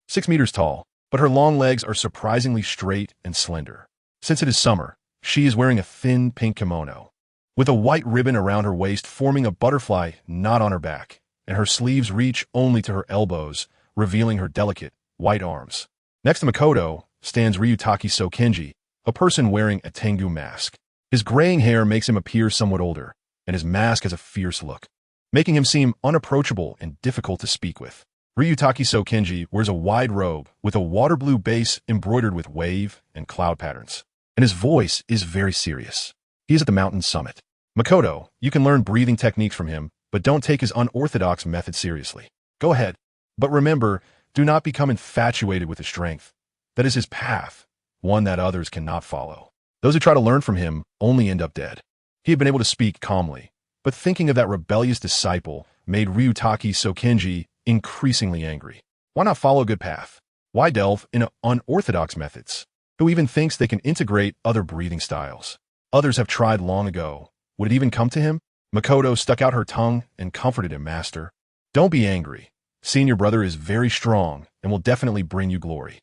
6 meters tall, but her long legs are surprisingly straight and slender. Since it is summer, she is wearing a thin pink kimono, with a white ribbon around her waist forming a butterfly knot on her back, and her sleeves reach only to her elbows, revealing her delicate, white arms. Next to Makoto stands Ryutaki Sokenji, a person wearing a Tengu mask. His graying hair makes him appear somewhat older, and his mask has a fierce look, making him seem unapproachable and difficult to speak with. Ryutaki Sokenji wears a wide robe with a water blue base embroidered with wave and cloud patterns, and his voice is very serious. He is at the mountain summit. Makoto, you can learn breathing techniques from him, but don't take his unorthodox method seriously. Go ahead. But remember, do not become infatuated with his strength. That is his path, one that others cannot follow. Those who try to learn from him only end up dead. He had been able to speak calmly, but thinking of that rebellious disciple made Ryutaki Sokenji increasingly angry. Why not follow a good path? Why delve into unorthodox methods? Who even thinks they can integrate other breathing styles? Others have tried long ago. Would it even come to him? Makoto stuck out her tongue and comforted him, Master. Don't be angry. Senior brother is very strong and will definitely bring you glory.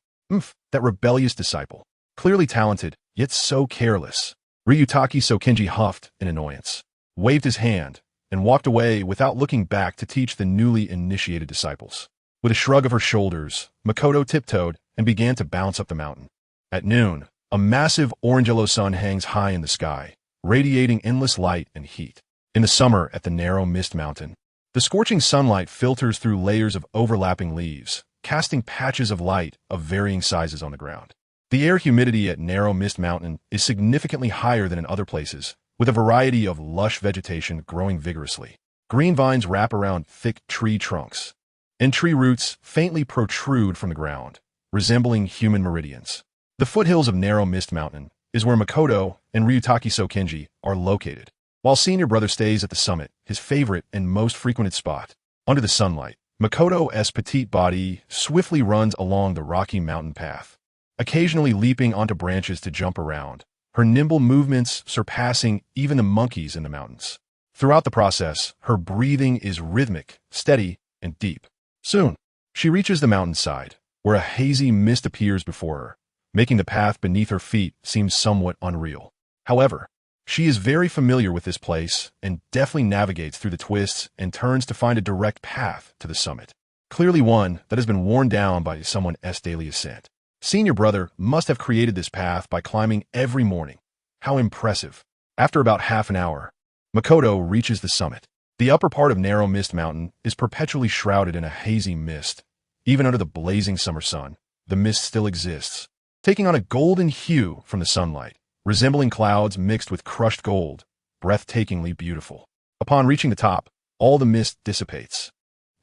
That rebellious disciple. Clearly talented, yet so careless. Ryutaki Sokenji huffed in annoyance, waved his hand, and walked away without looking back to teach the newly initiated disciples. With a shrug of her shoulders, Makoto tiptoed and began to bounce up the mountain. At noon, a massive orange-yellow sun hangs high in the sky, radiating endless light and heat. In the summer at the narrow mist mountain, the scorching sunlight filters through layers of overlapping leaves, casting patches of light of varying sizes on the ground. The air humidity at Narrow Mist Mountain is significantly higher than in other places, with a variety of lush vegetation growing vigorously. Green vines wrap around thick tree trunks, and tree roots faintly protrude from the ground, resembling human meridians. The foothills of Narrow Mist Mountain is where Makoto and Ryutaki Sokenji are located, while Senior Brother stays at the summit, his favorite and most frequented spot. Under the sunlight, Makoto's petite body swiftly runs along the rocky mountain path, occasionally leaping onto branches to jump around, her nimble movements surpassing even the monkeys in the mountains. Throughout the process, her breathing is rhythmic, steady, and deep. Soon, she reaches the mountainside, where a hazy mist appears before her, making the path beneath her feet seem somewhat unreal. However, she is very familiar with this place and deftly navigates through the twists and turns to find a direct path to the summit, clearly one that has been worn down by someone's daily ascent. Senior Brother must have created this path by climbing every morning. How impressive. After about half an hour, Makoto reaches the summit. The upper part of Narrow Mist Mountain is perpetually shrouded in a hazy mist. Even under the blazing summer sun, the mist still exists, taking on a golden hue from the sunlight, resembling clouds mixed with crushed gold, breathtakingly beautiful. Upon reaching the top, all the mist dissipates,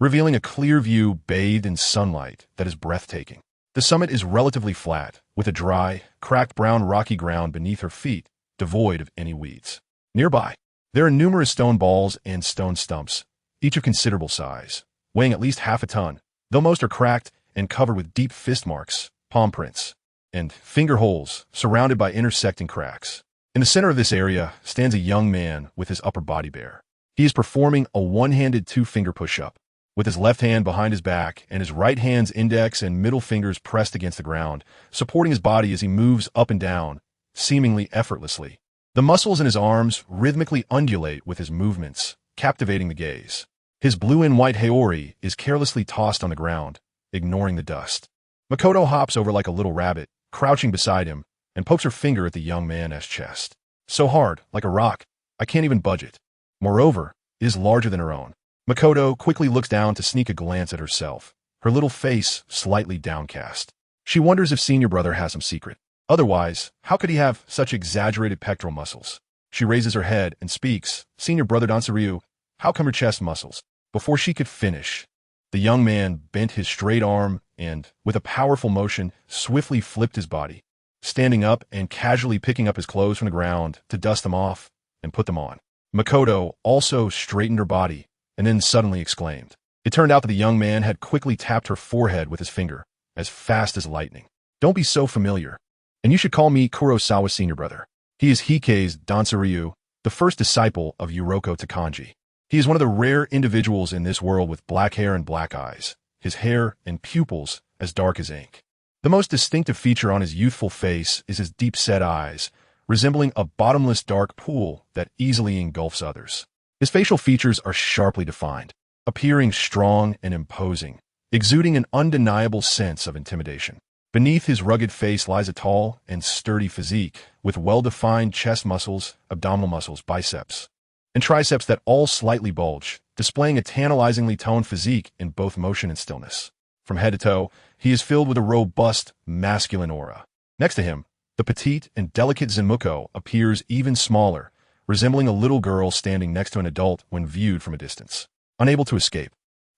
revealing a clear view bathed in sunlight that is breathtaking. The summit is relatively flat, with a dry, cracked brown rocky ground beneath her feet, devoid of any weeds. Nearby, there are numerous stone balls and stone stumps, each of considerable size, weighing at least half a ton, though most are cracked and covered with deep fist marks, palm prints, and finger holes surrounded by intersecting cracks. In the center of this area stands a young man with his upper body bare. He is performing a one-handed two-finger push-up, with his left hand behind his back and his right hand's index and middle fingers pressed against the ground, supporting his body as he moves up and down, seemingly effortlessly. The muscles in his arms rhythmically undulate with his movements, captivating the gaze. His blue and white haori is carelessly tossed on the ground, ignoring the dust. Makoto hops over like a little rabbit, crouching beside him, and pokes her finger at the young man's chest. So hard, like a rock, I can't even budge it. Moreover, it is larger than her own. Makoto quickly looks down to sneak a glance at herself, her little face slightly downcast. She wonders if Senior Brother has some secret. Otherwise, how could he have such exaggerated pectoral muscles? She raises her head and speaks, Senior Brother Dansuryu, how come your chest muscles? Before she could finish, the young man bent his straight arm and, with a powerful motion, swiftly flipped his body, standing up and casually picking up his clothes from the ground to dust them off and put them on. Makoto also straightened her body, and then suddenly exclaimed. It turned out that the young man had quickly tapped her forehead with his finger, as fast as lightning. Don't be so familiar. And you should call me Kurosawa Senior Brother. He is Heisei's Dansuryu, the first disciple of Yuroko Takanji. He is one of the rare individuals in this world with black hair and black eyes, his hair and pupils as dark as ink. The most distinctive feature on his youthful face is his deep-set eyes, resembling a bottomless dark pool that easily engulfs others. His facial features are sharply defined, appearing strong and imposing, exuding an undeniable sense of intimidation. Beneath his rugged face lies a tall and sturdy physique, with well-defined chest muscles, abdominal muscles, biceps, and triceps that all slightly bulge, displaying a tantalizingly toned physique in both motion and stillness. From head to toe, he is filled with a robust, masculine aura. Next to him, the petite and delicate Zenmuko appears even smaller, resembling a little girl standing next to an adult when viewed from a distance. Unable to escape,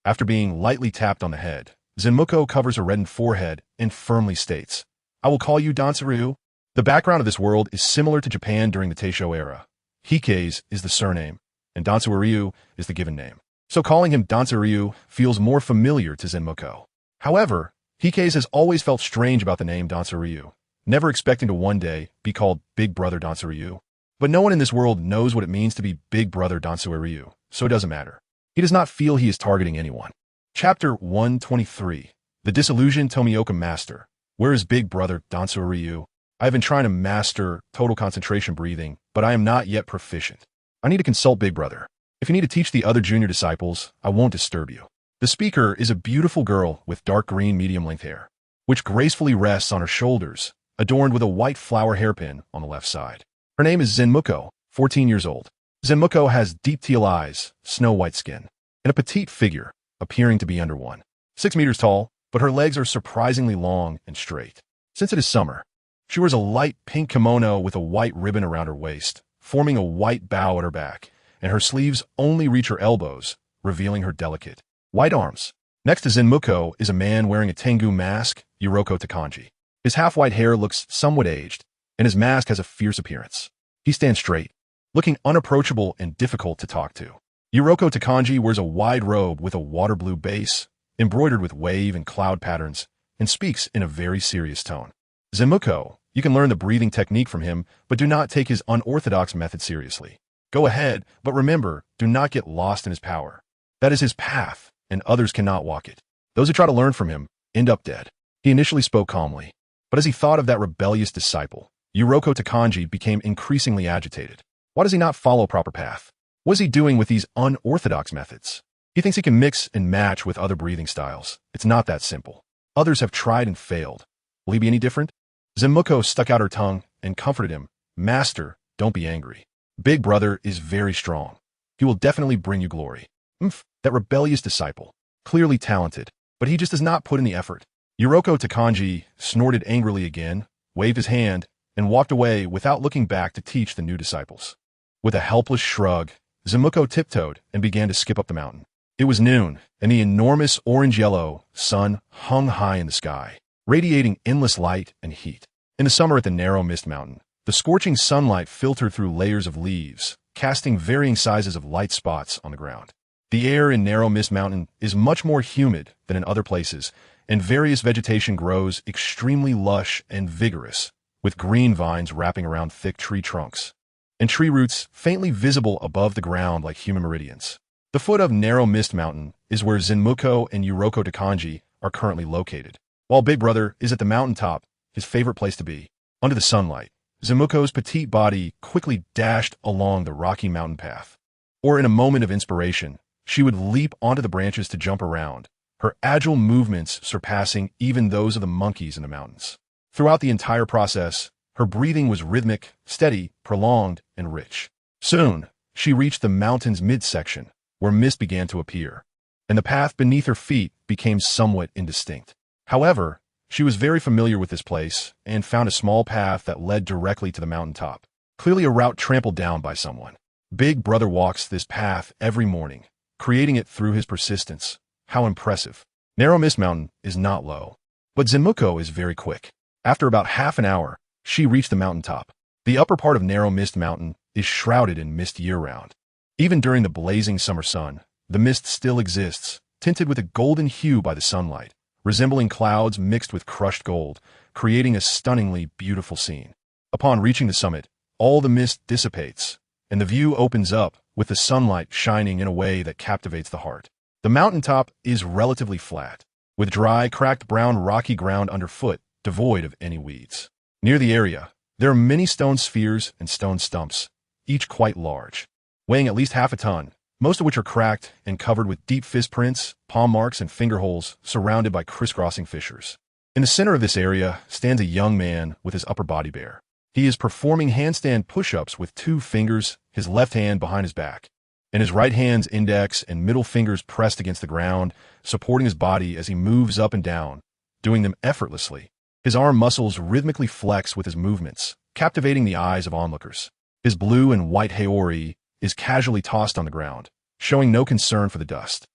after being lightly tapped on the head, Zenmuko covers her reddened forehead and firmly states, "I will call you Dansaru." The background of this world is similar to Japan during the Taisho era. Hikeis is the surname, and Dansaru is the given name. So calling him Dansaru feels more familiar to Zenmuko. However, Hikeis has always felt strange about the name Dansaru, never expecting to one day be called Big Brother Dansaru. But no one in this world knows what it means to be Big Brother Dansaru, so it doesn't matter. He does not feel he is targeting anyone. Chapter 123. The Disillusioned Tomioka Master. Where is Big Brother Dansaru? I have been trying to master total concentration breathing, but I am not yet proficient. I need to consult Big Brother. If you need to teach the other junior disciples, I won't disturb you. The speaker is a beautiful girl with dark green medium-length hair, which gracefully rests on her shoulders, adorned with a white flower hairpin on the left side. Her name is Zenmuko, 14 years old. Zenmuko has deep teal eyes, snow-white skin, and a petite figure, appearing to be under 6 meters tall, but her legs are surprisingly long and straight. Since it is summer, she wears a light pink kimono with a white ribbon around her waist, forming a white bow at her back, and her sleeves only reach her elbows, revealing her delicate, white arms. Next to Zenmuko is a man wearing a Tengu mask, Yuroko Takanji. His half-white hair looks somewhat aged, and his mask has a fierce appearance. He stands straight, looking unapproachable and difficult to talk to. Yuroko Takanji wears a wide robe with a water blue base, embroidered with wave and cloud patterns, and speaks in a very serious tone. Zenmuko, you can learn the breathing technique from him, but do not take his unorthodox method seriously. Go ahead, but remember, do not get lost in his power. That is his path, and others cannot walk it. Those who try to learn from him end up dead. He initially spoke calmly, but as he thought of that rebellious disciple, Yuroko Takanji became increasingly agitated. Why does he not follow proper path? What is he doing with these unorthodox methods? He thinks he can mix and match with other breathing styles. It's not that simple. Others have tried and failed. Will he be any different? Zenmuko stuck out her tongue and comforted him. Master, don't be angry. Big Brother is very strong. He will definitely bring you glory. That rebellious disciple. Clearly talented, but he just does not put in the effort. Yuroko Takanji snorted angrily again, waved his hand, and walked away without looking back to teach the new disciples. With a helpless shrug, Zenmuko tiptoed and began to skip up the mountain. It was noon, and the enormous orange-yellow sun hung high in the sky, radiating endless light and heat. In the summer at the narrow mist mountain, the scorching sunlight filtered through layers of leaves, casting varying sizes of light spots on the ground. The air in narrow mist mountain is much more humid than in other places, and various vegetation grows extremely lush and vigorous, with green vines wrapping around thick tree trunks, and tree roots faintly visible above the ground like human meridians. The foot of Narrow Mist Mountain is where Zenmuko and Yuroko Takanji are currently located, while Big Brother is at the mountaintop, his favorite place to be. Under the sunlight, Zenmuko's petite body quickly dashed along the rocky mountain path. Or in a moment of inspiration, she would leap onto the branches to jump around, her agile movements surpassing even those of the monkeys in the mountains. Throughout the entire process, her breathing was rhythmic, steady, prolonged, and rich. Soon, she reached the mountain's midsection, where mist began to appear, and the path beneath her feet became somewhat indistinct. However, she was very familiar with this place and found a small path that led directly to the mountaintop, clearly a route trampled down by someone. Big Brother walks this path every morning, creating it through his persistence. How impressive. Narrow Mist Mountain is not low, but Zenmuko is very quick. After about half an hour, she reached the mountaintop. The upper part of Narrow Mist Mountain is shrouded in mist year-round. Even during the blazing summer sun, the mist still exists, tinted with a golden hue by the sunlight, resembling clouds mixed with crushed gold, creating a stunningly beautiful scene. Upon reaching the summit, all the mist dissipates, and the view opens up with the sunlight shining in a way that captivates the heart. The mountaintop is relatively flat, with dry, cracked brown rocky ground underfoot, devoid of any weeds. Near the area, there are many stone spheres and stone stumps, each quite large, weighing at least half a ton, most of which are cracked and covered with deep fist prints, palm marks, and finger holes surrounded by crisscrossing fissures. In the center of this area stands a young man with his upper body bare. He is performing handstand push-ups with 2 fingers, his left hand behind his back, and his right hand's index and middle fingers pressed against the ground, supporting his body as he moves up and down, doing them effortlessly. His arm muscles rhythmically flex with his movements, captivating the eyes of onlookers. His blue and white haori is casually tossed on the ground, showing no concern for the dust.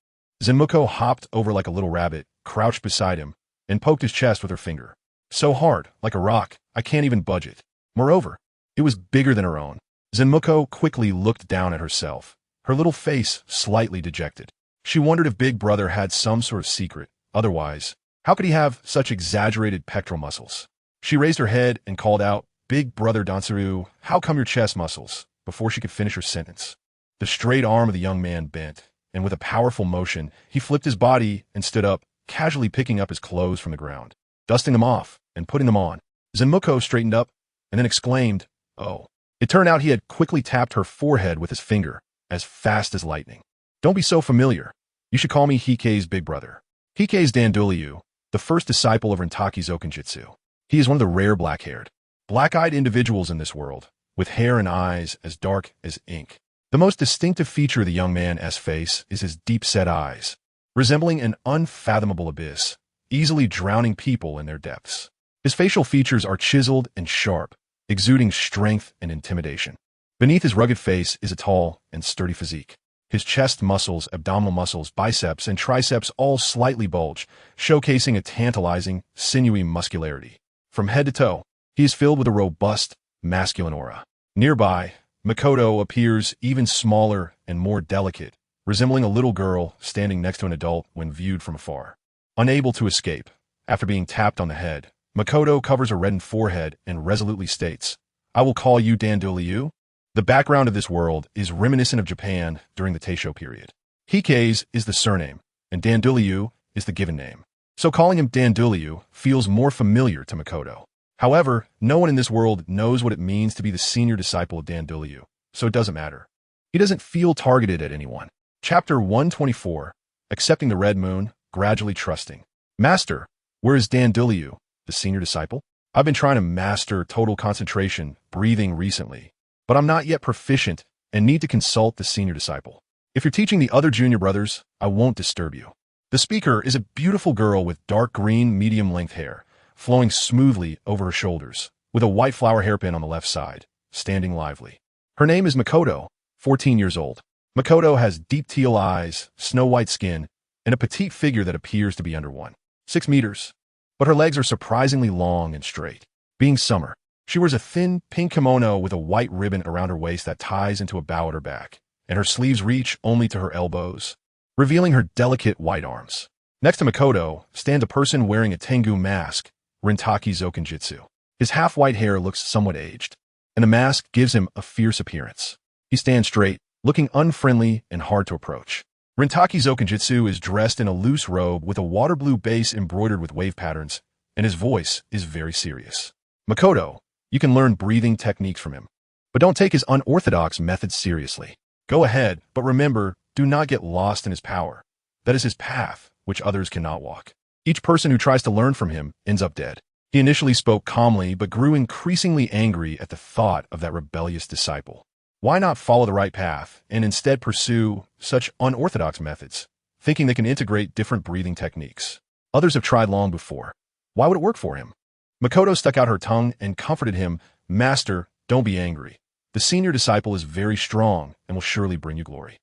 Zenmuko hopped over like a little rabbit, crouched beside him, and poked his chest with her finger. So hard, like a rock, I can't even budge it. Moreover, it was bigger than her own. Zenmuko quickly looked down at herself, her little face slightly dejected. She wondered if Big Brother had some sort of secret. Otherwise, how could he have such exaggerated pectoral muscles? She raised her head and called out, "Big Brother Dansaru, how come your chest muscles?" before she could finish her sentence. The straight arm of the young man bent, and with a powerful motion, he flipped his body and stood up, casually picking up his clothes from the ground, dusting them off and putting them on. Zenmuko straightened up and then exclaimed, "Oh." It turned out he had quickly tapped her forehead with his finger, as fast as lightning. "Don't be so familiar. You should call me Heisei's big brother." Heisei is Dandoliu, the first disciple of Rentaki Zokenjutsu. He is one of the rare black-haired, black-eyed individuals in this world, with hair and eyes as dark as ink. The most distinctive feature of the young man's face is his deep-set eyes, resembling an unfathomable abyss, easily drowning people in their depths. His facial features are chiseled and sharp, exuding strength and intimidation. Beneath his rugged face is a tall and sturdy physique. His chest muscles, abdominal muscles, biceps, and triceps all slightly bulge, showcasing a tantalizing, sinewy muscularity. From head to toe, he is filled with a robust, masculine aura. Nearby, Makoto appears even smaller and more delicate, resembling a little girl standing next to an adult when viewed from afar. Unable to escape, after being tapped on the head, Makoto covers a reddened forehead and resolutely states, "I will call you Dandoliu." The background of this world is reminiscent of Japan during the Taisho period. Heisei's is the surname, and Dandoliu is the given name. So calling him Dandoliu feels more familiar to Makoto. However, no one in this world knows what it means to be the senior disciple of Dandoliu, so it doesn't matter. He doesn't feel targeted at anyone. Chapter 124, Accepting the Red Moon, Gradually Trusting. "Master, where is Dandoliu, the senior disciple? I've been trying to master total concentration, breathing recently, but I'm not yet proficient and need to consult the senior disciple. If you're teaching the other junior brothers, I won't disturb you." The speaker is a beautiful girl with dark green, medium-length hair, flowing smoothly over her shoulders, with a white flower hairpin on the left side, standing lively. Her name is Makoto, 14 years old. Makoto has deep teal eyes, snow-white skin, and a petite figure that appears to be under 1.6 meters. But her legs are surprisingly long and straight. Being summer, she wears a thin, pink kimono with a white ribbon around her waist that ties into a bow at her back, and her sleeves reach only to her elbows, revealing her delicate white arms. Next to Makoto stands a person wearing a Tengu mask, Rentaki Zokenjutsu. His half-white hair looks somewhat aged, and the mask gives him a fierce appearance. He stands straight, looking unfriendly and hard to approach. Rentaki Zokenjutsu is dressed in a loose robe with a water blue base embroidered with wave patterns, and his voice is very serious. "Makoto, you can learn breathing techniques from him, but don't take his unorthodox methods seriously. Go ahead, but remember, do not get lost in his power. That is his path, which others cannot walk. Each person who tries to learn from him ends up dead." He initially spoke calmly, but grew increasingly angry at the thought of that rebellious disciple. Why not follow the right path and instead pursue such unorthodox methods, thinking they can integrate different breathing techniques? Others have tried long before. Why would it work for him? Makoto stuck out her tongue and comforted him, "Master, don't be angry. The senior disciple is very strong and will surely bring you glory."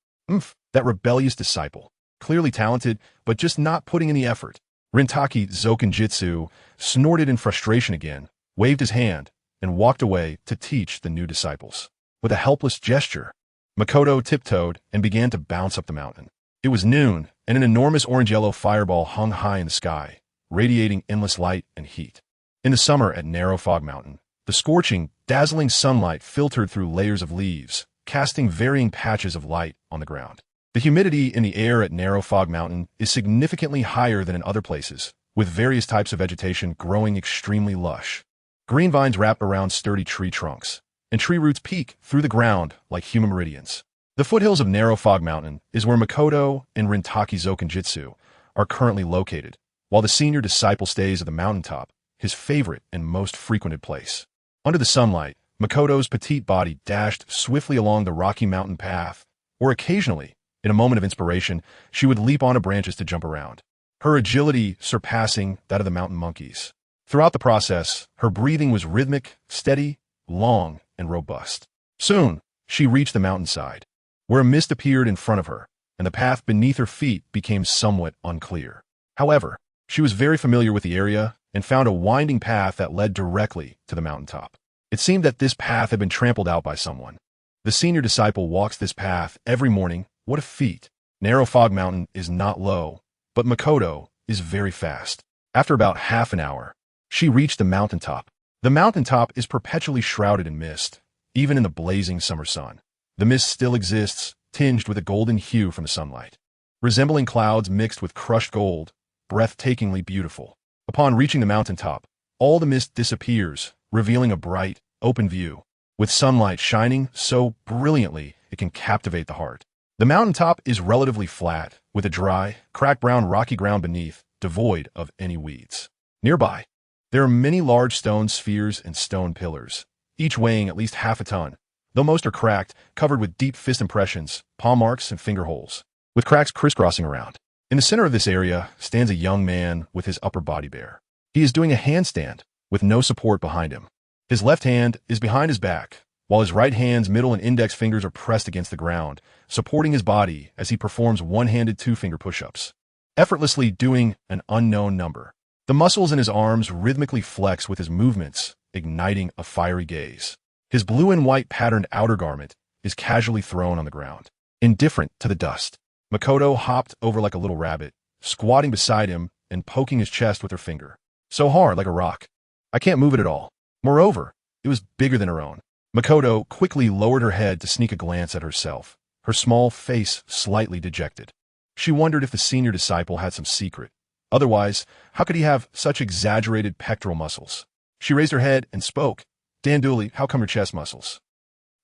That rebellious disciple. Clearly talented, but just not putting in the effort. Rentaki Zokenjutsu snorted in frustration again, waved his hand, and walked away to teach the new disciples. With a helpless gesture, Makoto tiptoed and began to bounce up the mountain. It was noon, and an enormous orange-yellow fireball hung high in the sky, radiating endless light and heat. In the summer at Narrow Fog Mountain, the scorching, dazzling sunlight filtered through layers of leaves, casting varying patches of light on the ground. The humidity in the air at Narrow Fog Mountain is significantly higher than in other places, with various types of vegetation growing extremely lush. Green vines wrap around sturdy tree trunks, and tree roots peek through the ground like human meridians. The foothills of Narrow Fog Mountain is where Makoto and Rintaki Zokenjutsu are currently located, while the senior disciple stays at the mountaintop, his favorite and most frequented place. Under the sunlight, Makoto's petite body dashed swiftly along the rocky mountain path, or occasionally, in a moment of inspiration, she would leap onto branches to jump around, her agility surpassing that of the mountain monkeys. Throughout the process, her breathing was rhythmic, steady, long, and robust. Soon, she reached the mountainside, where a mist appeared in front of her, and the path beneath her feet became somewhat unclear. However, she was very familiar with the area and found a winding path that led directly to the mountaintop. It seemed that this path had been trampled out by someone. The senior disciple walks this path every morning. What a feat! Narrow Fog Mountain is not low, but Makoto is very fast. After about half an hour, she reached the mountaintop. The mountaintop is perpetually shrouded in mist, even in the blazing summer sun. The mist still exists, tinged with a golden hue from the sunlight, resembling clouds mixed with crushed gold, breathtakingly beautiful. Upon reaching the mountaintop, all the mist disappears, revealing a bright, open view, with sunlight shining so brilliantly it can captivate the heart. The mountaintop is relatively flat, with a dry, cracked brown rocky ground beneath, devoid of any weeds. Nearby, there are many large stone spheres and stone pillars, each weighing at least half a ton, though most are cracked, covered with deep fist impressions, palm marks, and finger holes, with cracks crisscrossing around. In the center of this area stands a young man with his upper body bare. He is doing a handstand, with no support behind him. His left hand is behind his back, while his right hand's middle and index fingers are pressed against the ground, supporting his body as he performs one-handed two-finger push-ups, effortlessly doing an unknown number. The muscles in his arms rhythmically flex with his movements, igniting a fiery gaze. His blue and white patterned outer garment is casually thrown on the ground, indifferent to the dust. Makoto hopped over like a little rabbit, squatting beside him and poking his chest with her finger. So hard, like a rock. I can't move it at all. Moreover, it was bigger than her own. Makoto quickly lowered her head to sneak a glance at herself, her small face slightly dejected. She wondered if the senior disciple had some secret. Otherwise, how could he have such exaggerated pectoral muscles? She raised her head and spoke. "Danduli, how come your chest muscles?"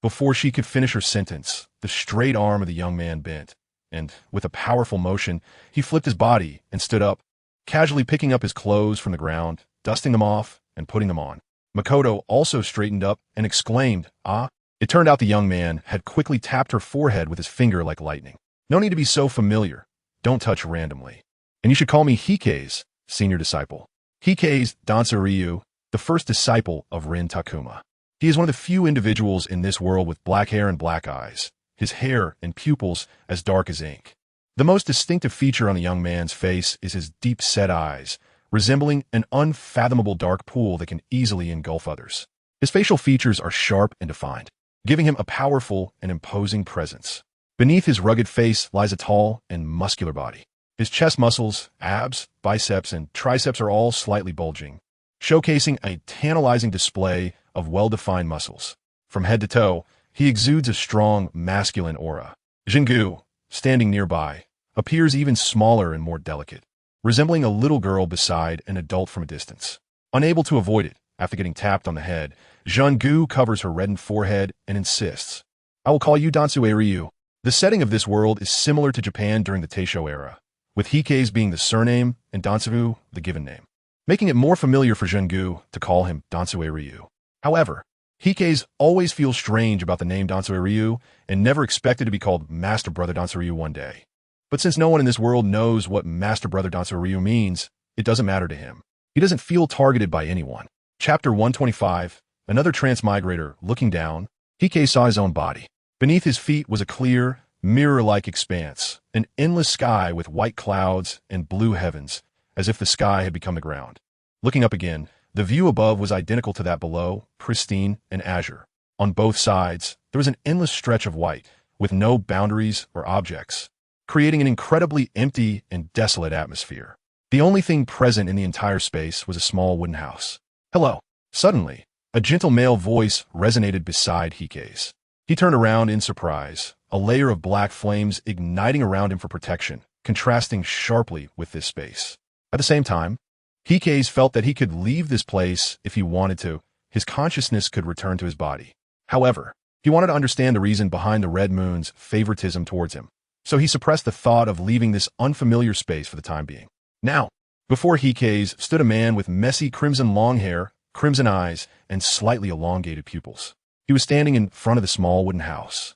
Before she could finish her sentence, the straight arm of the young man bent, and, with a powerful motion, he flipped his body and stood up, casually picking up his clothes from the ground, dusting them off, and putting them on. Makoto also straightened up and exclaimed, "Ah!" It turned out the young man had quickly tapped her forehead with his finger like lightning. "No need to be so familiar. Don't touch randomly. And you should call me Heisei's senior disciple." Heisei's Danzo Ryu, the first disciple of Rin Takuma. He is one of the few individuals in this world with black hair and black eyes, his hair and pupils as dark as ink. The most distinctive feature on the young man's face is his deep-set eyes, resembling an unfathomable dark pool that can easily engulf others. His facial features are sharp and defined, giving him a powerful and imposing presence. Beneath his rugged face lies a tall and muscular body. His chest muscles, abs, biceps, and triceps are all slightly bulging, showcasing a tantalizing display of well-defined muscles. From head to toe, he exudes a strong, masculine aura. Jingu, standing nearby, appears even smaller and more delicate, resembling a little girl beside an adult from a distance. Unable to avoid it, after getting tapped on the head, Jingu covers her reddened forehead and insists, "I will call you Danzo Ryu." The setting of this world is similar to Japan during the Taisho era, with Heisei's being the surname and Danzo the given name, making it more familiar for Jingu to call him Danzo Ryu. However, Heisei always feels strange about the name Danzo Ryu and never expected to be called Master Brother Danzo Ryu one day. But since no one in this world knows what Master Brother Danzo Ryu means, it doesn't matter to him. He doesn't feel targeted by anyone. Chapter 125, another transmigrator looking down, Heisei saw his own body. Beneath his feet was a clear, mirror-like expanse, an endless sky with white clouds and blue heavens, as if the sky had become the ground. Looking up again, the view above was identical to that below, pristine and azure. On both sides, there was an endless stretch of white, with no boundaries or objects, creating an incredibly empty and desolate atmosphere. The only thing present in the entire space was a small wooden house. "Hello." Suddenly, a gentle male voice resonated beside Heisei's. He turned around in surprise, a layer of black flames igniting around him for protection, contrasting sharply with this space. At the same time, Hikage felt that he could leave this place if he wanted to. His consciousness could return to his body. However, he wanted to understand the reason behind the Red Moon's favoritism towards him, so he suppressed the thought of leaving this unfamiliar space for the time being. Now, before Hikage stood a man with messy crimson long hair, crimson eyes, and slightly elongated pupils. He was standing in front of the small wooden house,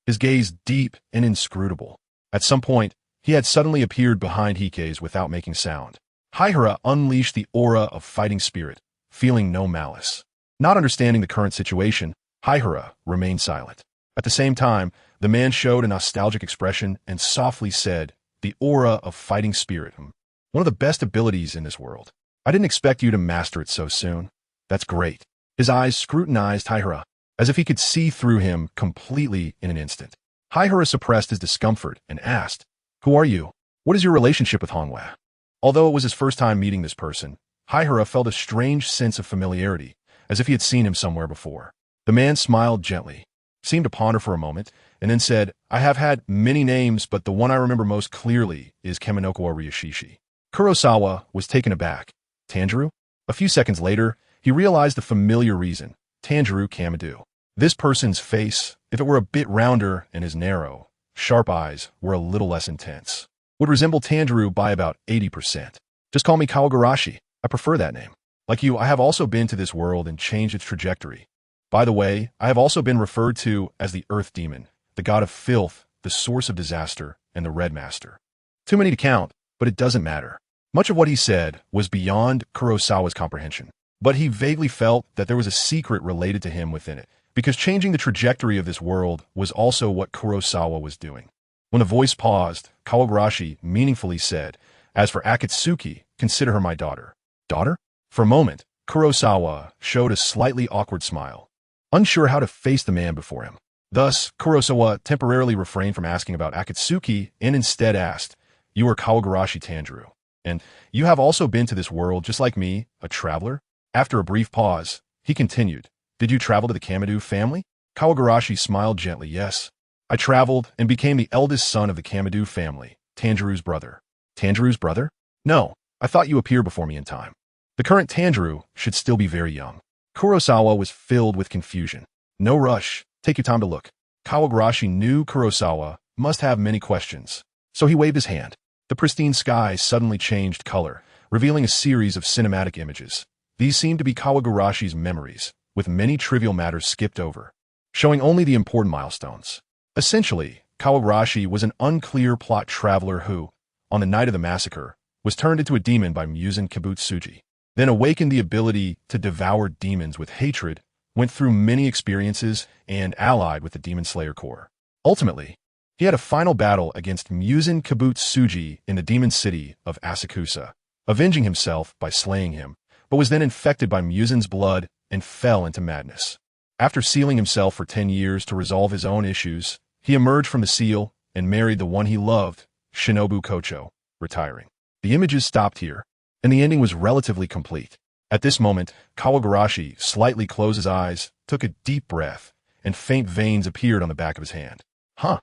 his gaze deep and inscrutable. At some point, he had suddenly appeared behind Hikage without making sound. Haihara unleashed the aura of fighting spirit, feeling no malice. Not understanding the current situation, Haihara remained silent. At the same time, the man showed a nostalgic expression and softly said, "The aura of fighting spirit. One of the best abilities in this world. I didn't expect you to master it so soon. That's great." His eyes scrutinized Haihara, as if he could see through him completely in an instant. Haihara suppressed his discomfort and asked, "Who are you? What is your relationship with Honghua?" Although it was his first time meeting this person, Haihara felt a strange sense of familiarity, as if he had seen him somewhere before. The man smiled gently, seemed to ponder for a moment, and then said, "I have had many names, but the one I remember most clearly is Kaminokawa Ryushishi." Kurosawa was taken aback. Tanjiro? A few seconds later, he realized the familiar reason, Tanjiro Kamado. This person's face, if it were a bit rounder and his narrow, sharp eyes were a little less intense, would resemble Tanjiro by about 80%. "Just call me Kawagarashi. I prefer that name. Like you, I have also been to this world and changed its trajectory. By the way, I have also been referred to as the Earth Demon, the god of filth, the source of disaster, and the Red Master. Too many to count, but it doesn't matter." Much of what he said was beyond Kurosawa's comprehension, but he vaguely felt that there was a secret related to him within it, because changing the trajectory of this world was also what Kurosawa was doing. When the voice paused, Kawagarashi meaningfully said, "As for Akatsuki, consider her my daughter." Daughter? For a moment, Kurosawa showed a slightly awkward smile, unsure how to face the man before him. Thus, Kurosawa temporarily refrained from asking about Akatsuki and instead asked, "You are Kawagarashi Tanjiro, and you have also been to this world just like me, a traveler?" After a brief pause, he continued, "Did you travel to the Kamado family?" Kawagarashi smiled gently. "Yes. I traveled and became the eldest son of the Kamado family, Tanjiro's brother." "Tanjiro's brother? No, I thought you appeared before me in time. The current Tanjiro should still be very young." Kurosawa was filled with confusion. "No rush. Take your time to look." Kawagarashi knew Kurosawa must have many questions, so he waved his hand. The pristine sky suddenly changed color, revealing a series of cinematic images. These seemed to be Kawagarashi's memories, with many trivial matters skipped over, showing only the important milestones. Essentially, Kawagarashi was an unclear plot traveler who, on the night of the massacre, was turned into a demon by Muzan Kibutsuji, then awakened the ability to devour demons with hatred, went through many experiences, and allied with the Demon Slayer Corps. Ultimately, he had a final battle against Muzan Kibutsuji in the demon city of Asakusa, avenging himself by slaying him, but was then infected by Muzan's blood and fell into madness. After sealing himself for 10 years to resolve his own issues, he emerged from the seal and married the one he loved, Shinobu Kocho, retiring. The images stopped here, and the ending was relatively complete. At this moment, Kawagarashi slightly closed his eyes, took a deep breath, and faint veins appeared on the back of his hand. "Huh."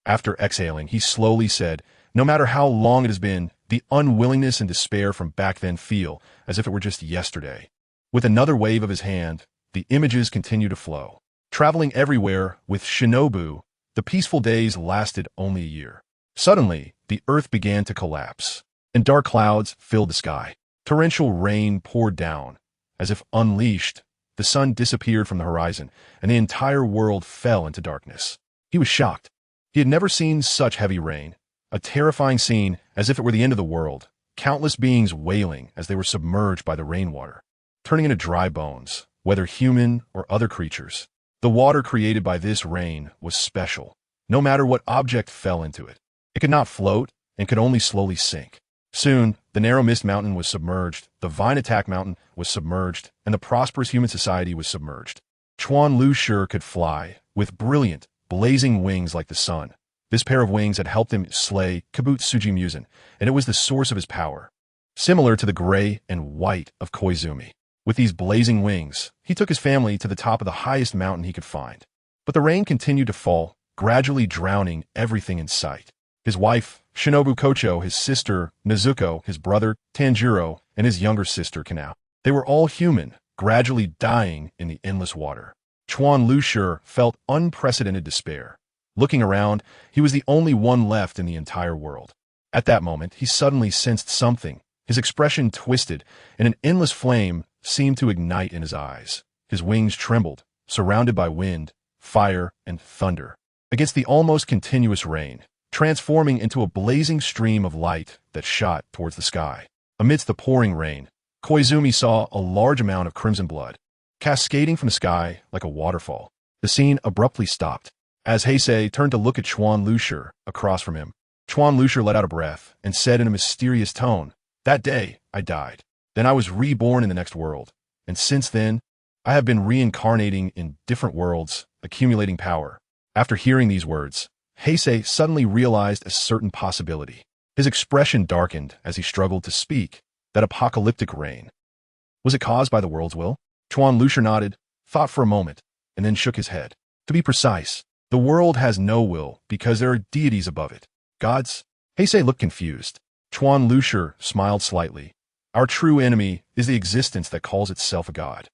After exhaling, he slowly said, "No matter how long it has been, the unwillingness and despair from back then feel as if it were just yesterday." With another wave of his hand, the images continued to flow. Traveling everywhere with Shinobu, the peaceful days lasted only a year. Suddenly, the earth began to collapse, and dark clouds filled the sky. Torrential rain poured down. As if unleashed, the sun disappeared from the horizon, and the entire world fell into darkness. He was shocked. He had never seen such heavy rain, a terrifying scene as if it were the end of the world, countless beings wailing as they were submerged by the rainwater, turning into dry bones, whether human or other creatures. The water created by this rain was special. No matter what object fell into it, it could not float and could only slowly sink. Soon, the narrow mist mountain was submerged, the vine attack mountain was submerged, and the prosperous human society was submerged. Chuan Lu Shuer could fly, with brilliant, blazing wings like the sun. This pair of wings had helped him slay Kibutsuji Muzan, and it was the source of his power, similar to the gray and white of Koizumi. With these blazing wings, he took his family to the top of the highest mountain he could find. But the rain continued to fall, gradually drowning everything in sight. His wife, Shinobu Kocho, his sister, Nezuko, his brother, Tanjiro, and his younger sister, Kanao. They were all human, gradually dying in the endless water. Chuan Shuer felt unprecedented despair. Looking around, he was the only one left in the entire world. At that moment, he suddenly sensed something. His expression twisted, and an endless flame seemed to ignite in his eyes. His wings trembled, surrounded by wind, fire, and thunder, against the almost continuous rain, transforming into a blazing stream of light that shot towards the sky. Amidst the pouring rain, Koizumi saw a large amount of crimson blood, cascading from the sky like a waterfall. The scene abruptly stopped. As Heisei turned to look at Chuan Shuer across from him, Chuan Shuer let out a breath and said in a mysterious tone, "That day, I died. Then I was reborn in the next world, and since then, I have been reincarnating in different worlds, accumulating power." After hearing these words, Heisei suddenly realized a certain possibility. His expression darkened as he struggled to speak. That apocalyptic rain. Was it caused by the world's will? Chuan Shuer nodded, thought for a moment, and then shook his head. To be precise, the world has no will because there are deities above it. Gods? Heisei looked confused. Chuan Shuer smiled slightly. Our true enemy is the existence that calls itself a god.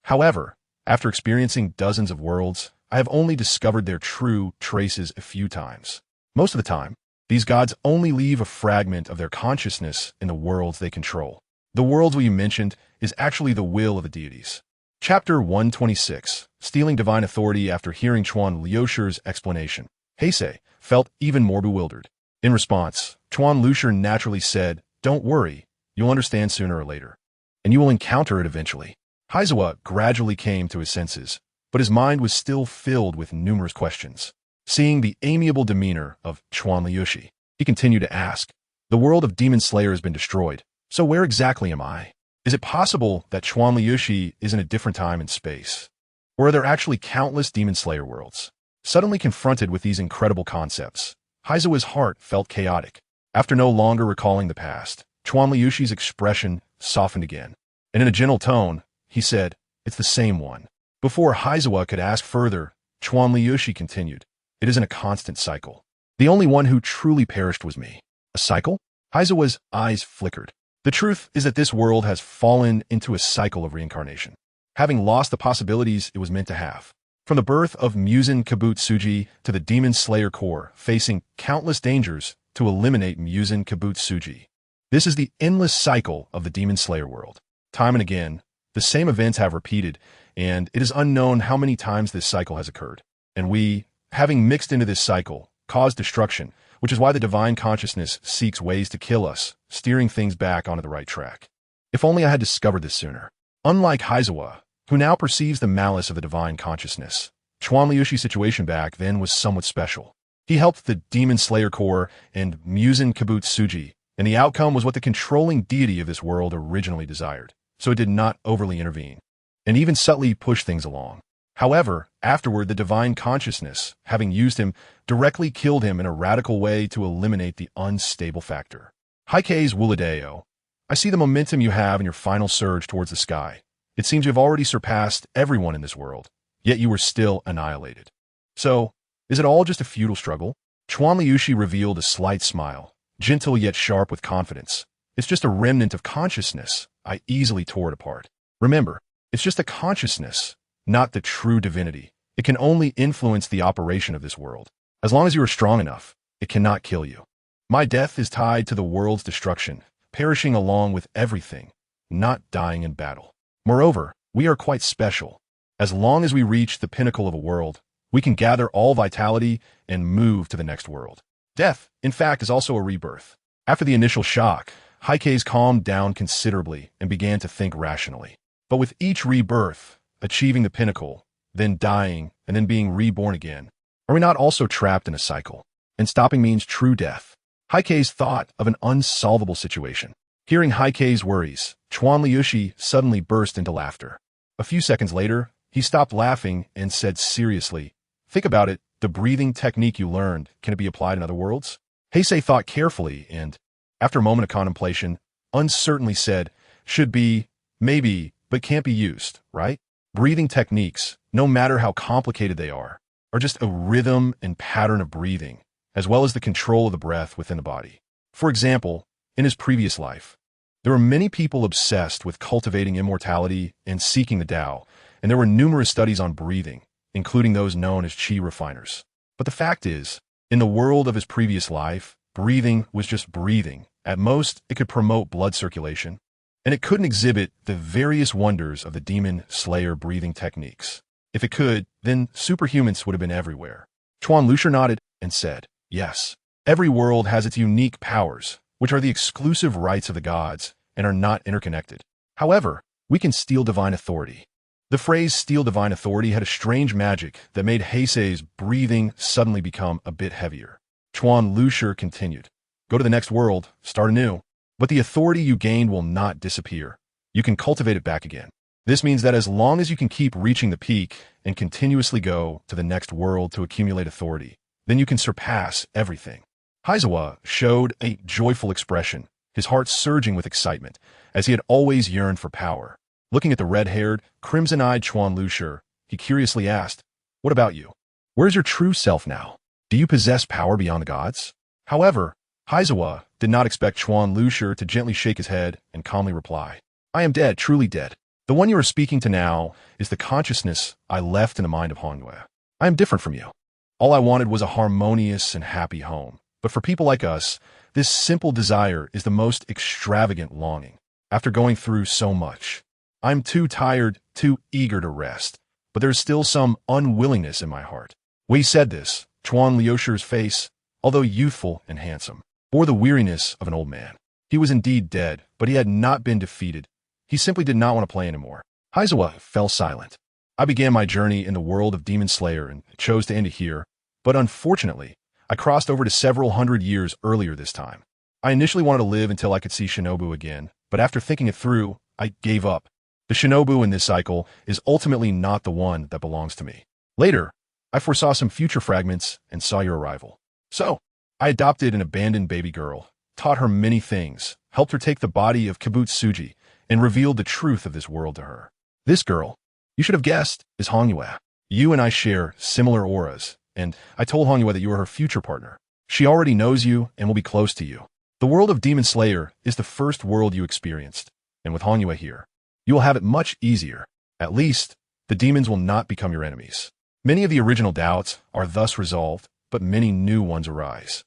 However, after experiencing dozens of worlds, I have only discovered their true traces a few times. Most of the time, these gods only leave a fragment of their consciousness in the worlds they control. The worlds we mentioned is actually the will of the deities. Chapter 126, Stealing Divine Authority. After hearing Chuan Shuer's explanation, Heisei felt even more bewildered. In response, Chuan Shuer naturally said, "Don't worry, you'll understand sooner or later. And you will encounter it eventually." Heisei gradually came to his senses, but his mind was still filled with numerous questions. Seeing the amiable demeanor of Chuan Shuer, he continued to ask, "The world of Demon Slayer has been destroyed, so where exactly am I? Is it possible that Chuan Shuer is in a different time and space? Or are there actually countless Demon Slayer worlds?" Suddenly confronted with these incredible concepts, Heisei's heart felt chaotic. After no longer recalling the past, Chuan Shuer's expression softened again, and in a gentle tone, he said, "It's the same one." Before Heisei could ask further, Chuan Shuer continued, "It is in a constant cycle. The only one who truly perished was me." A cycle? Heisei's eyes flickered. The truth is that this world has fallen into a cycle of reincarnation, having lost the possibilities it was meant to have. From the birth of Musen Kibutsuji to the Demon Slayer Corps, facing countless dangers to eliminate Musen Kibutsuji. This is the endless cycle of the Demon Slayer world. Time and again, the same events have repeated, and it is unknown how many times this cycle has occurred. And we, having mixed into this cycle, cause destruction, which is why the divine consciousness seeks ways to kill us, steering things back onto the right track. If only I had discovered this sooner. Unlike Heisei, who now perceives the malice of the divine consciousness, Chuan Shuer's situation back then was somewhat special. He helped the Demon Slayer Corps and Musen Kibutsuji, and the outcome was what the controlling deity of this world originally desired, so it did not overly intervene, and even subtly push things along. However, afterward the divine consciousness, having used him, directly killed him in a radical way to eliminate the unstable factor. Heikei's Wuladeo, I see the momentum you have in your final surge towards the sky. It seems you have already surpassed everyone in this world, yet you were still annihilated. So, is it all just a futile struggle? Chuan Shuer revealed a slight smile, gentle yet sharp with confidence. It's just a remnant of consciousness. I easily tore it apart. Remember, it's just a consciousness, not the true divinity. It can only influence the operation of this world. As long as you are strong enough, it cannot kill you. My death is tied to the world's destruction, perishing along with everything, not dying in battle. Moreover, we are quite special. As long as we reach the pinnacle of a world, we can gather all vitality and move to the next world. Death, in fact, is also a rebirth. After the initial shock, Heikei calmed down considerably and began to think rationally. But with each rebirth, achieving the pinnacle, then dying, and then being reborn again, are we not also trapped in a cycle? And stopping means true death. Heikei thought of an unsolvable situation. Hearing Heikei's worries, Chuan Shuer suddenly burst into laughter. A few seconds later, he stopped laughing and said seriously, "Think about it, the breathing technique you learned, can it be applied in other worlds?" Heisei thought carefully and, after a moment of contemplation, uncertainly said, "Should be, maybe, but can't be used, right? Breathing techniques, no matter how complicated they are, are just a rhythm and pattern of breathing, as well as the control of the breath within the body. For example, in his previous life, there were many people obsessed with cultivating immortality and seeking the Tao, and there were numerous studies on breathing, including those known as qi refiners. But the fact is, in the world of his previous life, breathing was just breathing. At most, it could promote blood circulation, and it couldn't exhibit the various wonders of the demon slayer breathing techniques. If it could, then superhumans would have been everywhere. Chuan Lucier nodded and said, yes, every world has its unique powers, which are the exclusive rights of the gods and are not interconnected. However, we can steal divine authority. The phrase steal divine authority had a strange magic that made Heisei's breathing suddenly become a bit heavier. Chuan Lucier continued, go to the next world, start anew. But the authority you gained will not disappear. You can cultivate it back again. This means that as long as you can keep reaching the peak and continuously go to the next world to accumulate authority, then you can surpass everything. Heisei showed a joyful expression, his heart surging with excitement, as he had always yearned for power. Looking at the red-haired, crimson-eyed Chuan Lucier, he curiously asked, what about you? Where's your true self now? Do you possess power beyond the gods? However, Heisei did not expect Chuan Lucier to gently shake his head and calmly reply, I am dead, truly dead. The one you are speaking to now is the consciousness I left in the mind of Hanyue. I am different from you. All I wanted was a harmonious and happy home. But for people like us, this simple desire is the most extravagant longing. After going through so much, I'm too tired, too eager to rest, but there's still some unwillingness in my heart. When he said this, Chuan Lucier's face, although youthful and handsome, bore the weariness of an old man. He was indeed dead, but he had not been defeated. He simply did not want to play anymore. Heisei fell silent. I began my journey in the world of Demon Slayer and chose to end it here, but unfortunately, I crossed over to several hundred years earlier this time. I initially wanted to live until I could see Shinobu again, but after thinking it through, I gave up. The Shinobu in this cycle is ultimately not the one that belongs to me. Later, I foresaw some future fragments and saw your arrival. So, I adopted an abandoned baby girl, taught her many things, helped her take the body of Kibutsuji, and revealed the truth of this world to her. This girl, you should have guessed, is Hanyue. You and I share similar auras, and I told Hanyue that you are her future partner. She already knows you and will be close to you. The world of Demon Slayer is the first world you experienced, and with Hanyue here, you will have it much easier. At least, the demons will not become your enemies. Many of the original doubts are thus resolved, but many new ones arise.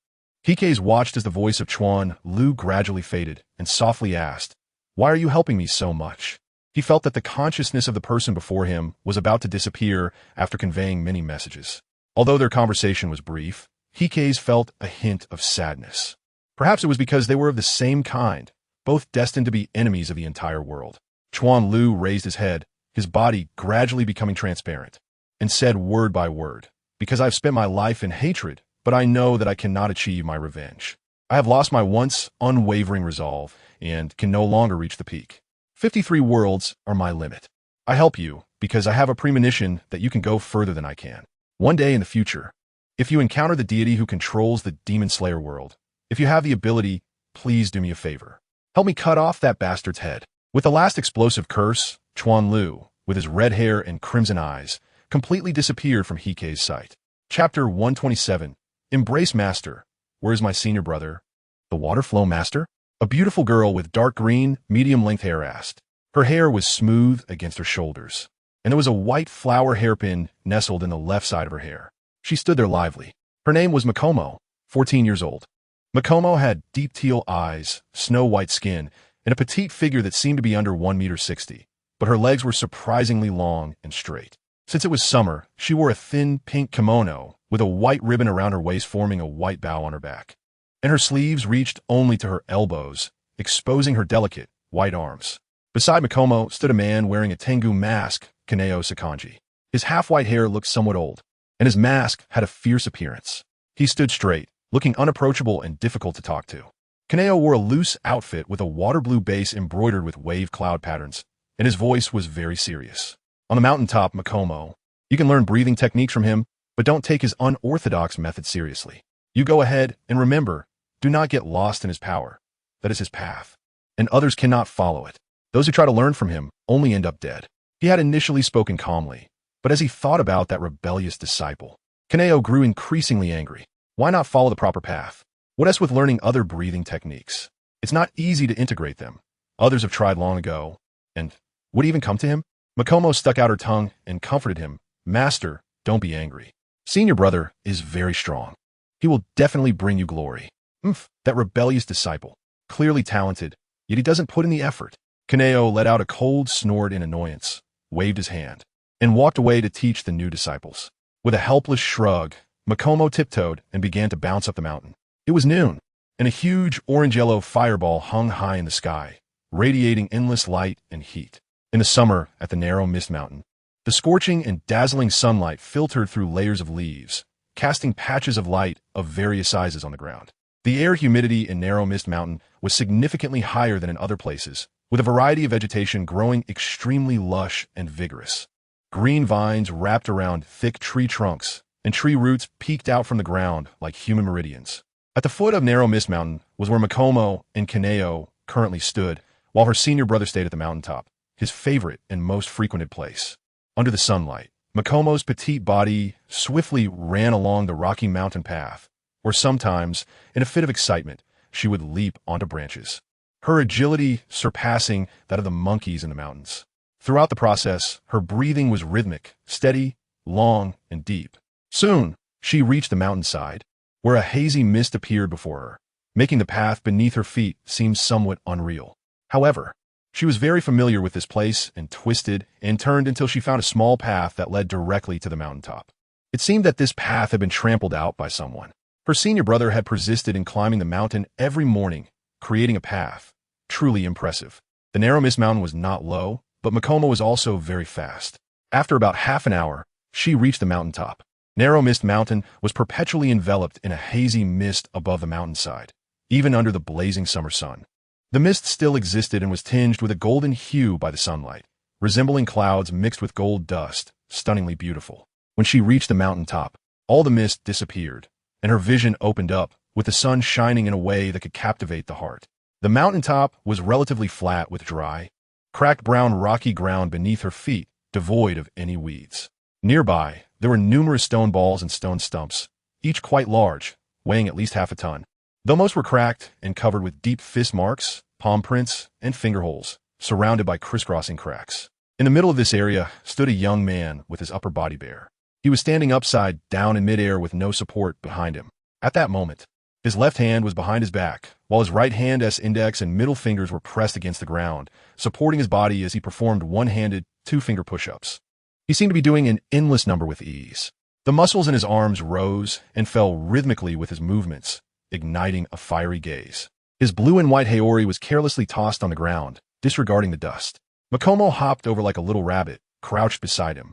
Hikes watched as the voice of Chuan Lu gradually faded and softly asked, why are you helping me so much? He felt that the consciousness of the person before him was about to disappear after conveying many messages. Although their conversation was brief, Hikes felt a hint of sadness. Perhaps it was because they were of the same kind, both destined to be enemies of the entire world. Chuan Lu raised his head, his body gradually becoming transparent, and said word by word, because I've spent my life in hatred, but I know that I cannot achieve my revenge. I have lost my once unwavering resolve and can no longer reach the peak. 53 worlds are my limit. I help you because I have a premonition that you can go further than I can. One day in the future, if you encounter the deity who controls the Demon Slayer world, if you have the ability, please do me a favor. Help me cut off that bastard's head. With the last explosive curse, Chuan Lu, with his red hair and crimson eyes, completely disappeared from Hikes' sight. Chapter 127, Embrace Master. Where is my senior brother? The water flow master? A beautiful girl with dark green, medium-length hair asked. Her hair was smooth against her shoulders, and there was a white flower hairpin nestled in the left side of her hair. She stood there lively. Her name was Makomo, 14 years old. Makomo had deep teal eyes, snow-white skin, and a petite figure that seemed to be under 1.60 meters, but her legs were surprisingly long and straight. Since it was summer, she wore a thin pink kimono with a white ribbon around her waist forming a white bow on her back, and her sleeves reached only to her elbows, exposing her delicate, white arms. Beside Makomo stood a man wearing a Tengu mask, Kaneo Sakanji. His half-white hair looked somewhat old, and his mask had a fierce appearance. He stood straight, looking unapproachable and difficult to talk to. Kaneo wore a loose outfit with a water blue base embroidered with wave cloud patterns, and his voice was very serious. On the mountaintop, Makomo, you can learn breathing techniques from him, but don't take his unorthodox method seriously. You go ahead, and remember, do not get lost in his power. That is his path, and others cannot follow it. Those who try to learn from him only end up dead. He had initially spoken calmly, but as he thought about that rebellious disciple, Kaneo grew increasingly angry. Why not follow the proper path? What else with learning other breathing techniques? It's not easy to integrate them. Others have tried long ago. And would it even come to him? Makomo stuck out her tongue and comforted him. Master, don't be angry. Senior brother is very strong. He will definitely bring you glory. That rebellious disciple. Clearly talented, yet he doesn't put in the effort. Kaneo let out a cold snort in annoyance, waved his hand, and walked away to teach the new disciples. With a helpless shrug, Makomo tiptoed and began to bounce up the mountain. It was noon, and a huge orange-yellow fireball hung high in the sky, radiating endless light and heat. In the summer, at the narrow mist mountain, the scorching and dazzling sunlight filtered through layers of leaves, casting patches of light of various sizes on the ground. The air humidity in Narrow Mist Mountain was significantly higher than in other places, with a variety of vegetation growing extremely lush and vigorous. Green vines wrapped around thick tree trunks, and tree roots peeked out from the ground like human meridians. At the foot of Narrow Mist Mountain was where Makomo and Kaneo currently stood, while her senior brother stayed at the mountaintop, his favorite and most frequented place. Under the sunlight, Makomo's petite body swiftly ran along the rocky mountain path, or sometimes, in a fit of excitement, she would leap onto branches, her agility surpassing that of the monkeys in the mountains. Throughout the process, her breathing was rhythmic, steady, long, and deep. Soon, she reached the mountainside, where a hazy mist appeared before her, making the path beneath her feet seem somewhat unreal. However, she was very familiar with this place and twisted and turned until she found a small path that led directly to the mountaintop. It seemed that this path had been trampled out by someone. Her senior brother had persisted in climbing the mountain every morning, creating a path. Truly impressive. The Narrow Mist Mountain was not low, but Makomo was also very fast. After about half an hour, she reached the mountaintop. Narrow Mist Mountain was perpetually enveloped in a hazy mist above the mountainside, even under the blazing summer sun. The mist still existed and was tinged with a golden hue by the sunlight, resembling clouds mixed with gold dust, stunningly beautiful. When she reached the mountaintop, all the mist disappeared, and her vision opened up, with the sun shining in a way that could captivate the heart. The mountaintop was relatively flat with dry, cracked brown rocky ground beneath her feet, devoid of any weeds. Nearby, there were numerous stone balls and stone stumps, each quite large, weighing at least half a ton. Though most were cracked and covered with deep fist marks, palm prints, and finger holes, surrounded by crisscrossing cracks. In the middle of this area stood a young man with his upper body bare. He was standing upside down in midair with no support behind him. At that moment, his left hand was behind his back, while his right hand's index and middle fingers were pressed against the ground, supporting his body as he performed one-handed, two-finger push-ups. He seemed to be doing an endless number with ease. The muscles in his arms rose and fell rhythmically with his movements, igniting a fiery gaze. His blue and white haori was carelessly tossed on the ground, disregarding the dust. Makomo hopped over like a little rabbit, crouched beside him,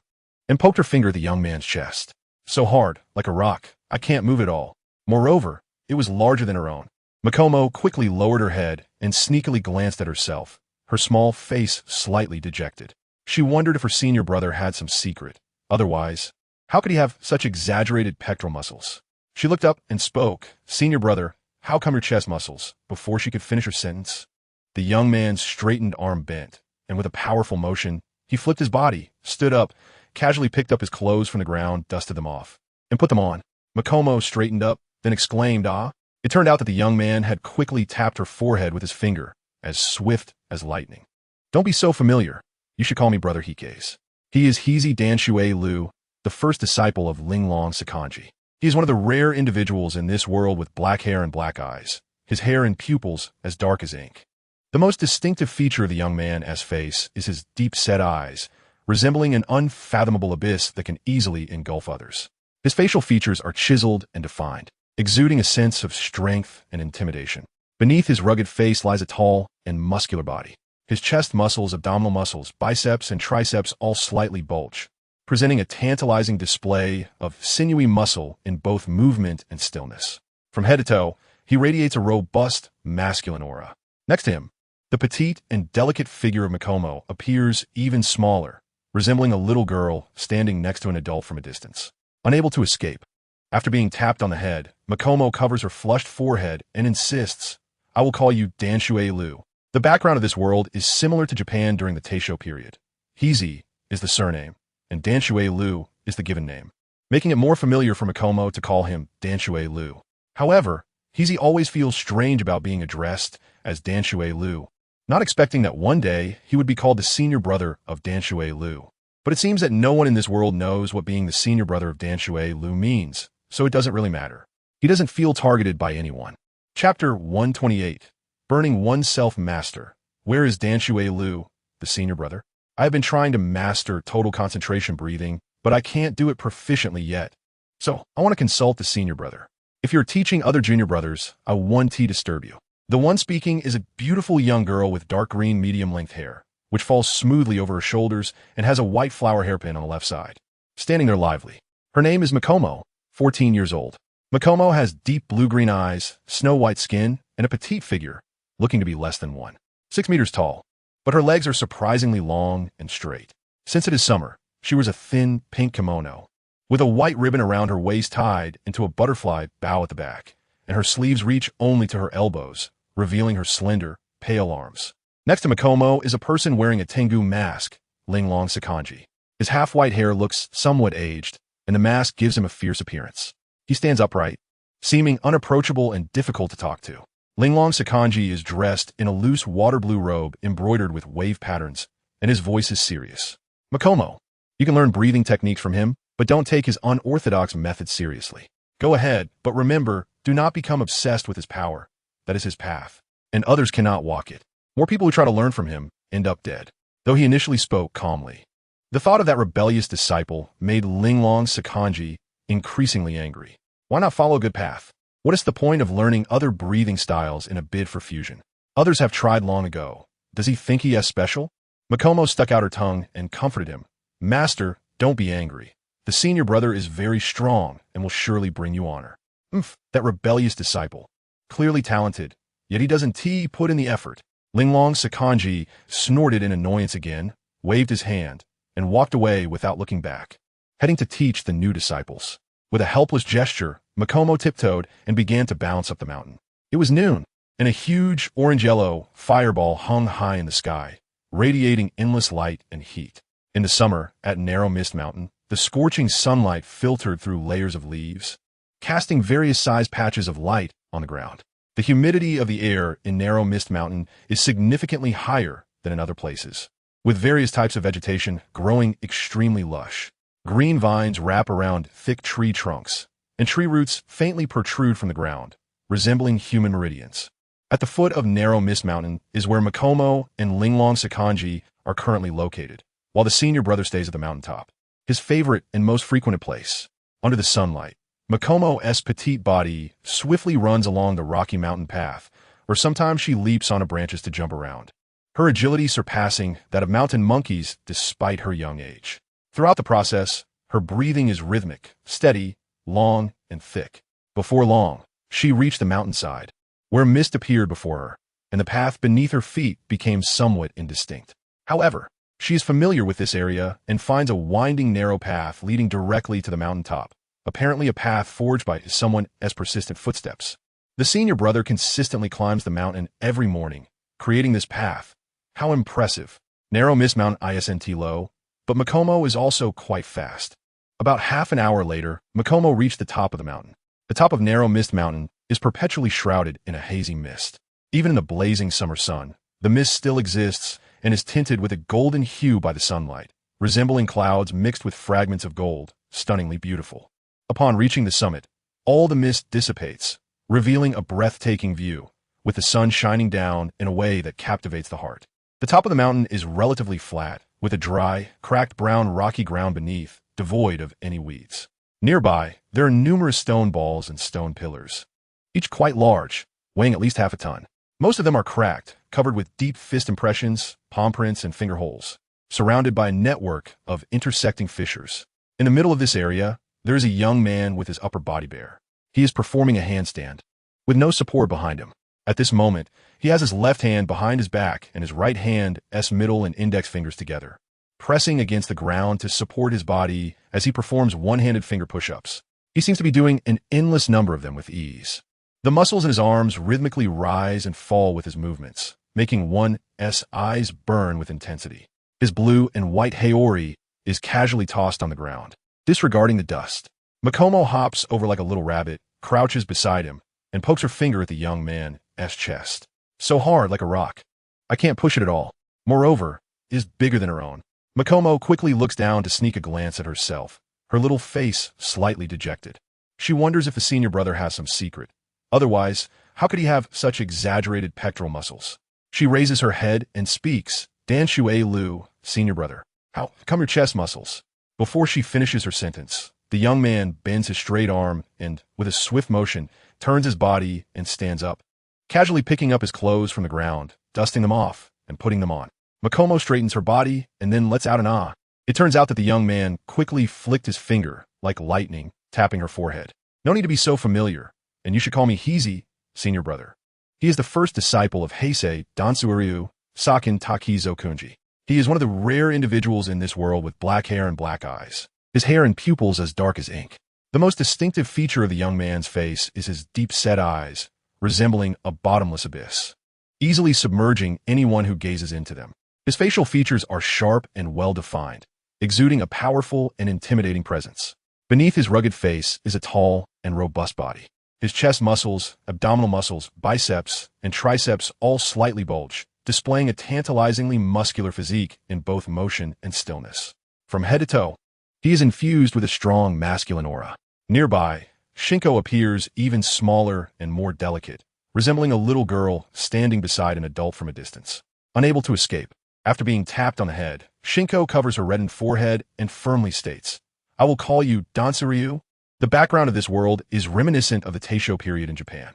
and poked her finger at the young man's chest. So hard, like a rock, I can't move it all. Moreover, it was larger than her own. Makomo quickly lowered her head and sneakily glanced at herself, her small face slightly dejected. She wondered if her senior brother had some secret. Otherwise, how could he have such exaggerated pectoral muscles? She looked up and spoke, "Senior brother, how come your chest muscles?" Before she could finish her sentence, the young man's straightened arm bent, and with a powerful motion, he flipped his body, stood up, casually picked up his clothes from the ground, dusted them off, and put them on. Makomo straightened up, then exclaimed, "Ah!" It turned out that the young man had quickly tapped her forehead with his finger, as swift as lightning. "Don't be so familiar. You should call me Brother Hikes. He is Heisei Danshui Lu, the first disciple of Linglong Sakanji. He is one of the rare individuals in this world with black hair and black eyes, his hair and pupils as dark as ink. The most distinctive feature of the young man's face is his deep-set eyes, resembling an unfathomable abyss that can easily engulf others. His facial features are chiseled and defined, exuding a sense of strength and intimidation. Beneath his rugged face lies a tall and muscular body. His chest muscles, abdominal muscles, biceps, and triceps all slightly bulge, presenting a tantalizing display of sinewy muscle in both movement and stillness. From head to toe, he radiates a robust, masculine aura. Next to him, the petite and delicate figure of Makomo appears even smaller, resembling a little girl standing next to an adult from a distance. Unable to escape, after being tapped on the head, Makomo covers her flushed forehead and insists, "I will call you Danshui Lu." The background of this world is similar to Japan during the Taisho period. Heisei is the surname, and Danshui Lu is the given name. making it more familiar for Machino to call him Danshue Lu. However, Heisei always feels strange about being addressed as Danshue Lu, not expecting that one day he would be called the senior brother of Danshue Lu. But it seems that no one in this world knows what being the senior brother of Danshue Lu means, so it doesn't really matter. He doesn't feel targeted by anyone. Chapter 128. Burning Oneself Master. Where is Danshue Lu, the senior brother? I have been trying to master total concentration breathing, but I can't do it proficiently yet. So, I want to consult the senior brother. If you're teaching other junior brothers, I won't disturb you. The one speaking is a beautiful young girl with dark green medium-length hair, which falls smoothly over her shoulders and has a white flower hairpin on the left side. Standing there lively. Her name is Machino, 14 years old. Machino has deep blue-green eyes, snow-white skin, and a petite figure, looking to be less than 6 meters tall. But her legs are surprisingly long and straight. Since it is summer, she wears a thin pink kimono, with a white ribbon around her waist tied into a butterfly bow at the back, and her sleeves reach only to her elbows, revealing her slender, pale arms. Next to Machino is a person wearing a Tengu mask, Linglong Sakanji. His half-white hair looks somewhat aged, and the mask gives him a fierce appearance. He stands upright, seeming unapproachable and difficult to talk to. Linglong Sakanji is dressed in a loose water blue robe embroidered with wave patterns, and his voice is serious. Machino, you can learn breathing techniques from him, but don't take his unorthodox methods seriously. Go ahead, but remember, do not become obsessed with his power. That is his path, and others cannot walk it. More people who try to learn from him end up dead, though he initially spoke calmly. The thought of that rebellious disciple made Linglong Sakanji increasingly angry. Why not follow a good path? What is the point of learning other breathing styles in a bid for fusion? Others have tried long ago. Does he think he is special? Machino stuck out her tongue and comforted him. Master, don't be angry. The senior brother is very strong and will surely bring you honor. That rebellious disciple. Clearly talented, yet he doesn't put in the effort. Linglong Sakanji snorted in annoyance again, waved his hand, and walked away without looking back, heading to teach the new disciples. With a helpless gesture, Machino tiptoed and began to bounce up the mountain. It was noon, and a huge orange-yellow fireball hung high in the sky, radiating endless light and heat. In the summer, at Narrow Mist Mountain, the scorching sunlight filtered through layers of leaves, casting various sized patches of light on the ground. The humidity of the air in Narrow Mist Mountain is significantly higher than in other places, with various types of vegetation growing extremely lush. Green vines wrap around thick tree trunks, and tree roots faintly protrude from the ground, resembling human meridians. At the foot of Narrow Mist Mountain is where Machino and Linglong Sakanji are currently located, while the senior brother stays at the mountaintop. His favorite and most frequented place, under the sunlight. Machino's petite body swiftly runs along the rocky mountain path, or sometimes she leaps onto branches to jump around, her agility surpassing that of mountain monkeys despite her young age. Throughout the process, her breathing is rhythmic, steady, long, and thick. Before long, she reached the mountainside, where mist appeared before her, and the path beneath her feet became somewhat indistinct. However, she is familiar with this area and finds a winding narrow path leading directly to the mountaintop, apparently a path forged by someone's persistent footsteps. The senior brother consistently climbs the mountain every morning, creating this path. How impressive. Narrow Mist Mountain isn't low, but Machino is also quite fast. About half an hour later, Machino reached the top of the mountain. The top of Narrow Mist Mountain is perpetually shrouded in a hazy mist. Even in the blazing summer sun, the mist still exists and is tinted with a golden hue by the sunlight, resembling clouds mixed with fragments of gold, stunningly beautiful. Upon reaching the summit, all the mist dissipates, revealing a breathtaking view, with the sun shining down in a way that captivates the heart. The top of the mountain is relatively flat, with a dry, cracked brown rocky ground beneath, devoid of any weeds. Nearby, there are numerous stone balls and stone pillars, each quite large, weighing at least half a ton. Most of them are cracked, covered with deep fist impressions, palm prints, and finger holes, surrounded by a network of intersecting fissures. In the middle of this area, there is a young man with his upper body bare. He is performing a handstand, with no support behind him. At this moment, he has his left hand behind his back and his right hand's middle and index fingers together, pressing against the ground to support his body as he performs one-handed finger push-ups. He seems to be doing an endless number of them with ease. The muscles in his arms rhythmically rise and fall with his movements, making one's eyes burn with intensity. His blue and white haori is casually tossed on the ground, disregarding the dust. Makomo hops over like a little rabbit, crouches beside him, and pokes her finger at the young man's chest. So hard, like a rock. I can't push it at all. Moreover, it is bigger than her own. Makomo quickly looks down to sneak a glance at herself, her little face slightly dejected. She wonders if the senior brother has some secret. Otherwise, how could he have such exaggerated pectoral muscles? She raises her head and speaks. Dan Shuer Lu, senior brother. How come your chest muscles? Before she finishes her sentence, the young man bends his straight arm and, with a swift motion, turns his body and stands up, casually picking up his clothes from the ground, dusting them off, and putting them on. Makomo straightens her body and then lets out an ah. It turns out that the young man quickly flicked his finger, like lightning, tapping her forehead. No need to be so familiar, and you should call me Heisei, senior brother. He is the first disciple of Heisei Dansuryu Sakin Takizo Kunji. He is one of the rare individuals in this world with black hair and black eyes, his hair and pupils as dark as ink. The most distinctive feature of the young man's face is his deep-set eyes, resembling a bottomless abyss, easily submerging anyone who gazes into them. His facial features are sharp and well-defined, exuding a powerful and intimidating presence. Beneath his rugged face is a tall and robust body. His chest muscles, abdominal muscles, biceps, and triceps all slightly bulge, displaying a tantalizingly muscular physique in both motion and stillness. From head to toe, he is infused with a strong masculine aura. Nearby, Shinko appears even smaller and more delicate, resembling a little girl standing beside an adult from a distance. Unable to escape, after being tapped on the head, Shinko covers her reddened forehead and firmly states, "I will call you Dansuryu." The background of this world is reminiscent of the Taisho period in Japan.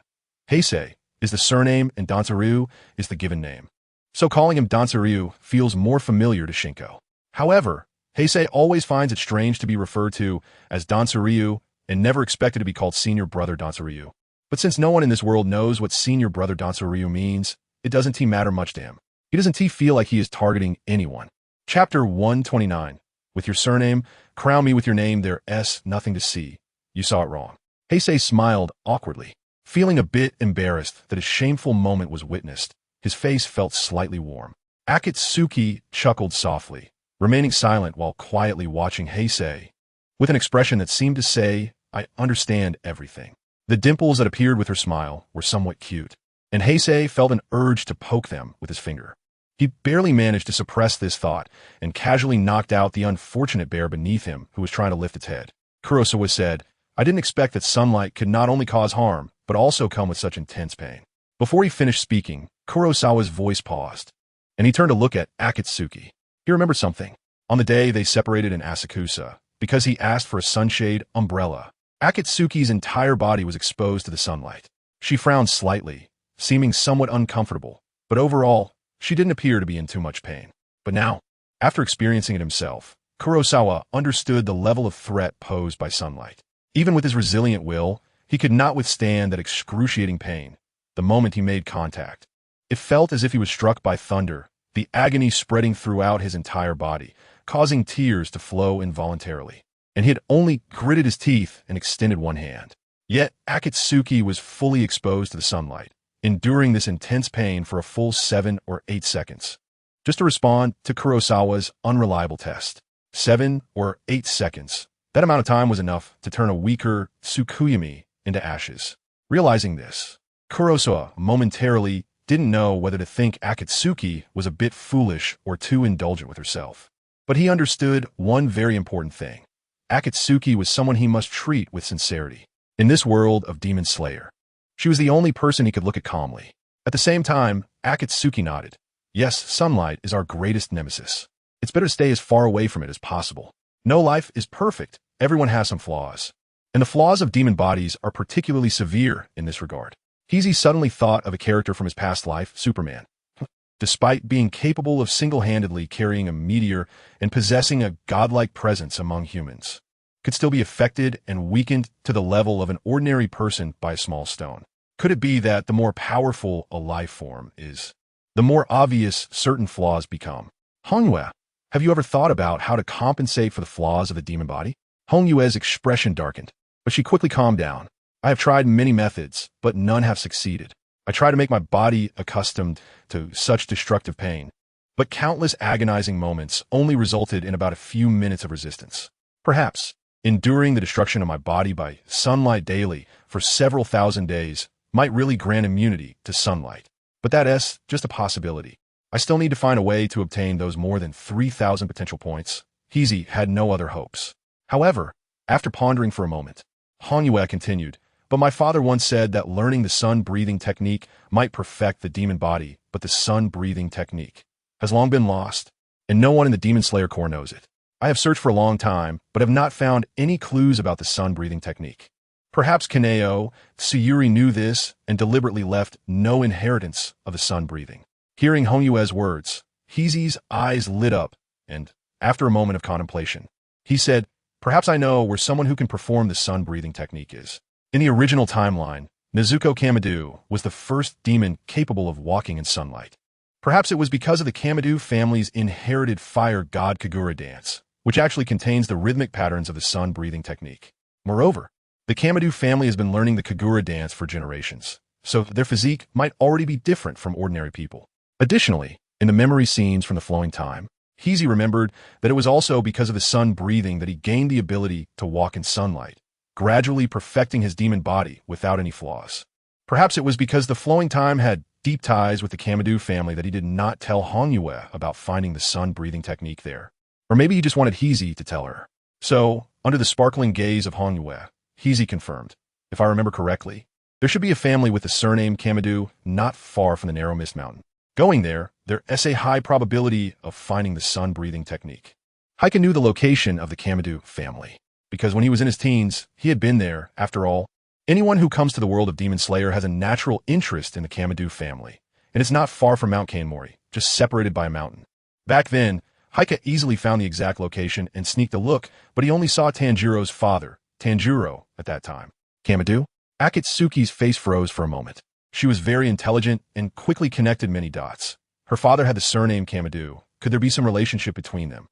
Heisei is the surname and Dansuryu is the given name. So calling him Dansuryu feels more familiar to Shinko. However, Heisei always finds it strange to be referred to as Dansuryu and never expected to be called Senior Brother Dansuryu. But since no one in this world knows what Senior Brother Dansuryu means, it doesn't matter much to him. He doesn't feel like he is targeting anyone. Chapter 129. With your surname, crown me with your name, there's nothing to see. You saw it wrong. Heisei smiled awkwardly. Feeling a bit embarrassed that a shameful moment was witnessed, his face felt slightly warm. Akatsuki chuckled softly, remaining silent while quietly watching Heisei, with an expression that seemed to say, "I understand everything." The dimples that appeared with her smile were somewhat cute, and Heisei felt an urge to poke them with his finger. He barely managed to suppress this thought and casually knocked out the unfortunate bear beneath him who was trying to lift its head. Kurosawa said, "I didn't expect that sunlight could not only cause harm, but also come with such intense pain." Before he finished speaking, Kurosawa's voice paused, and he turned to look at Akatsuki. He remembered something. On the day they separated in Asakusa, because he asked for a sunshade umbrella, Akatsuki's entire body was exposed to the sunlight. She frowned slightly, seeming somewhat uncomfortable, but overall, she didn't appear to be in too much pain. But now, after experiencing it himself, Kurosawa understood the level of threat posed by sunlight. Even with his resilient will, he could not withstand that excruciating pain the moment he made contact. It felt as if he was struck by thunder, the agony spreading throughout his entire body, causing tears to flow involuntarily. And he had only gritted his teeth and extended one hand. Yet Akatsuki was fully exposed to the sunlight, enduring this intense pain for a full 7 or 8 seconds. Just to respond to Kurosawa's unreliable test. 7 or 8 seconds. That amount of time was enough to turn a weaker Tsukuyami into ashes. Realizing this, Kurosawa momentarily didn't know whether to think Akatsuki was a bit foolish or too indulgent with herself. But he understood one very important thing. Akatsuki was someone he must treat with sincerity. In this world of Demon Slayer, she was the only person he could look at calmly. At the same time, Akatsuki nodded. Yes, sunlight is our greatest nemesis. It's better to stay as far away from it as possible. No life is perfect. Everyone has some flaws. And the flaws of demon bodies are particularly severe in this regard. Heisei suddenly thought of a character from his past life, Superman. Despite being capable of single-handedly carrying a meteor and possessing a godlike presence among humans, could still be affected and weakened to the level of an ordinary person by a small stone. Could it be that the more powerful a life form is, the more obvious certain flaws become? Hongyue, have you ever thought about how to compensate for the flaws of a demon body? Hongyue's expression darkened, but she quickly calmed down. I have tried many methods, but none have succeeded. I try to make my body accustomed to such destructive pain, but countless agonizing moments only resulted in about a few minutes of resistance. Perhaps Enduring the destruction of my body by sunlight daily for several thousand days might really grant immunity to sunlight. But that's just a possibility. I still need to find a way to obtain those more than 3,000 potential points. Heisei had no other hopes. However, after pondering for a moment, Hangyue continued, but my father once said that learning the sun-breathing technique might perfect the demon body, but the sun-breathing technique has long been lost, and no one in the Demon Slayer Corps knows it. I have searched for a long time, but have not found any clues about the sun-breathing technique. Perhaps Kaneo Tsuyuri knew this and deliberately left no inheritance of the sun-breathing. Hearing Hongyue's words, Heisei's eyes lit up, and, after a moment of contemplation, he said, perhaps I know where someone who can perform the sun-breathing technique is. In the original timeline, Nezuko Kamadu was the first demon capable of walking in sunlight. Perhaps it was because of the Kamadu family's inherited fire god Kagura dance, which actually contains the rhythmic patterns of the sun-breathing technique. Moreover, the Kamadu family has been learning the Kagura dance for generations, so their physique might already be different from ordinary people. Additionally, in the memory scenes from the flowing time, Heisei remembered that it was also because of the sun-breathing that he gained the ability to walk in sunlight, gradually perfecting his demon body without any flaws. Perhaps it was because the flowing time had deep ties with the Kamadu family that he did not tell Hangyue about finding the sun-breathing technique there. Or maybe he just wanted Heisei to tell her. So, under the sparkling gaze of Hangyue, Heisei confirmed, if I remember correctly, there should be a family with the surname Kamadu not far from the Narrow Mist Mountain. Going there's a high probability of finding the sun-breathing technique. Heike knew the location of the Kamadu family, because when he was in his teens, he had been there. After all, anyone who comes to the world of Demon Slayer has a natural interest in the Kamadu family, and it's not far from Mount Kanmori, just separated by a mountain. Back then, Heike easily found the exact location and sneaked a look, but he only saw Tanjiro's father, Tanjiro, at that time. Kamadu? Akatsuki's face froze for a moment. She was very intelligent and quickly connected many dots. Her father had the surname Kamadu. Could there be some relationship between them?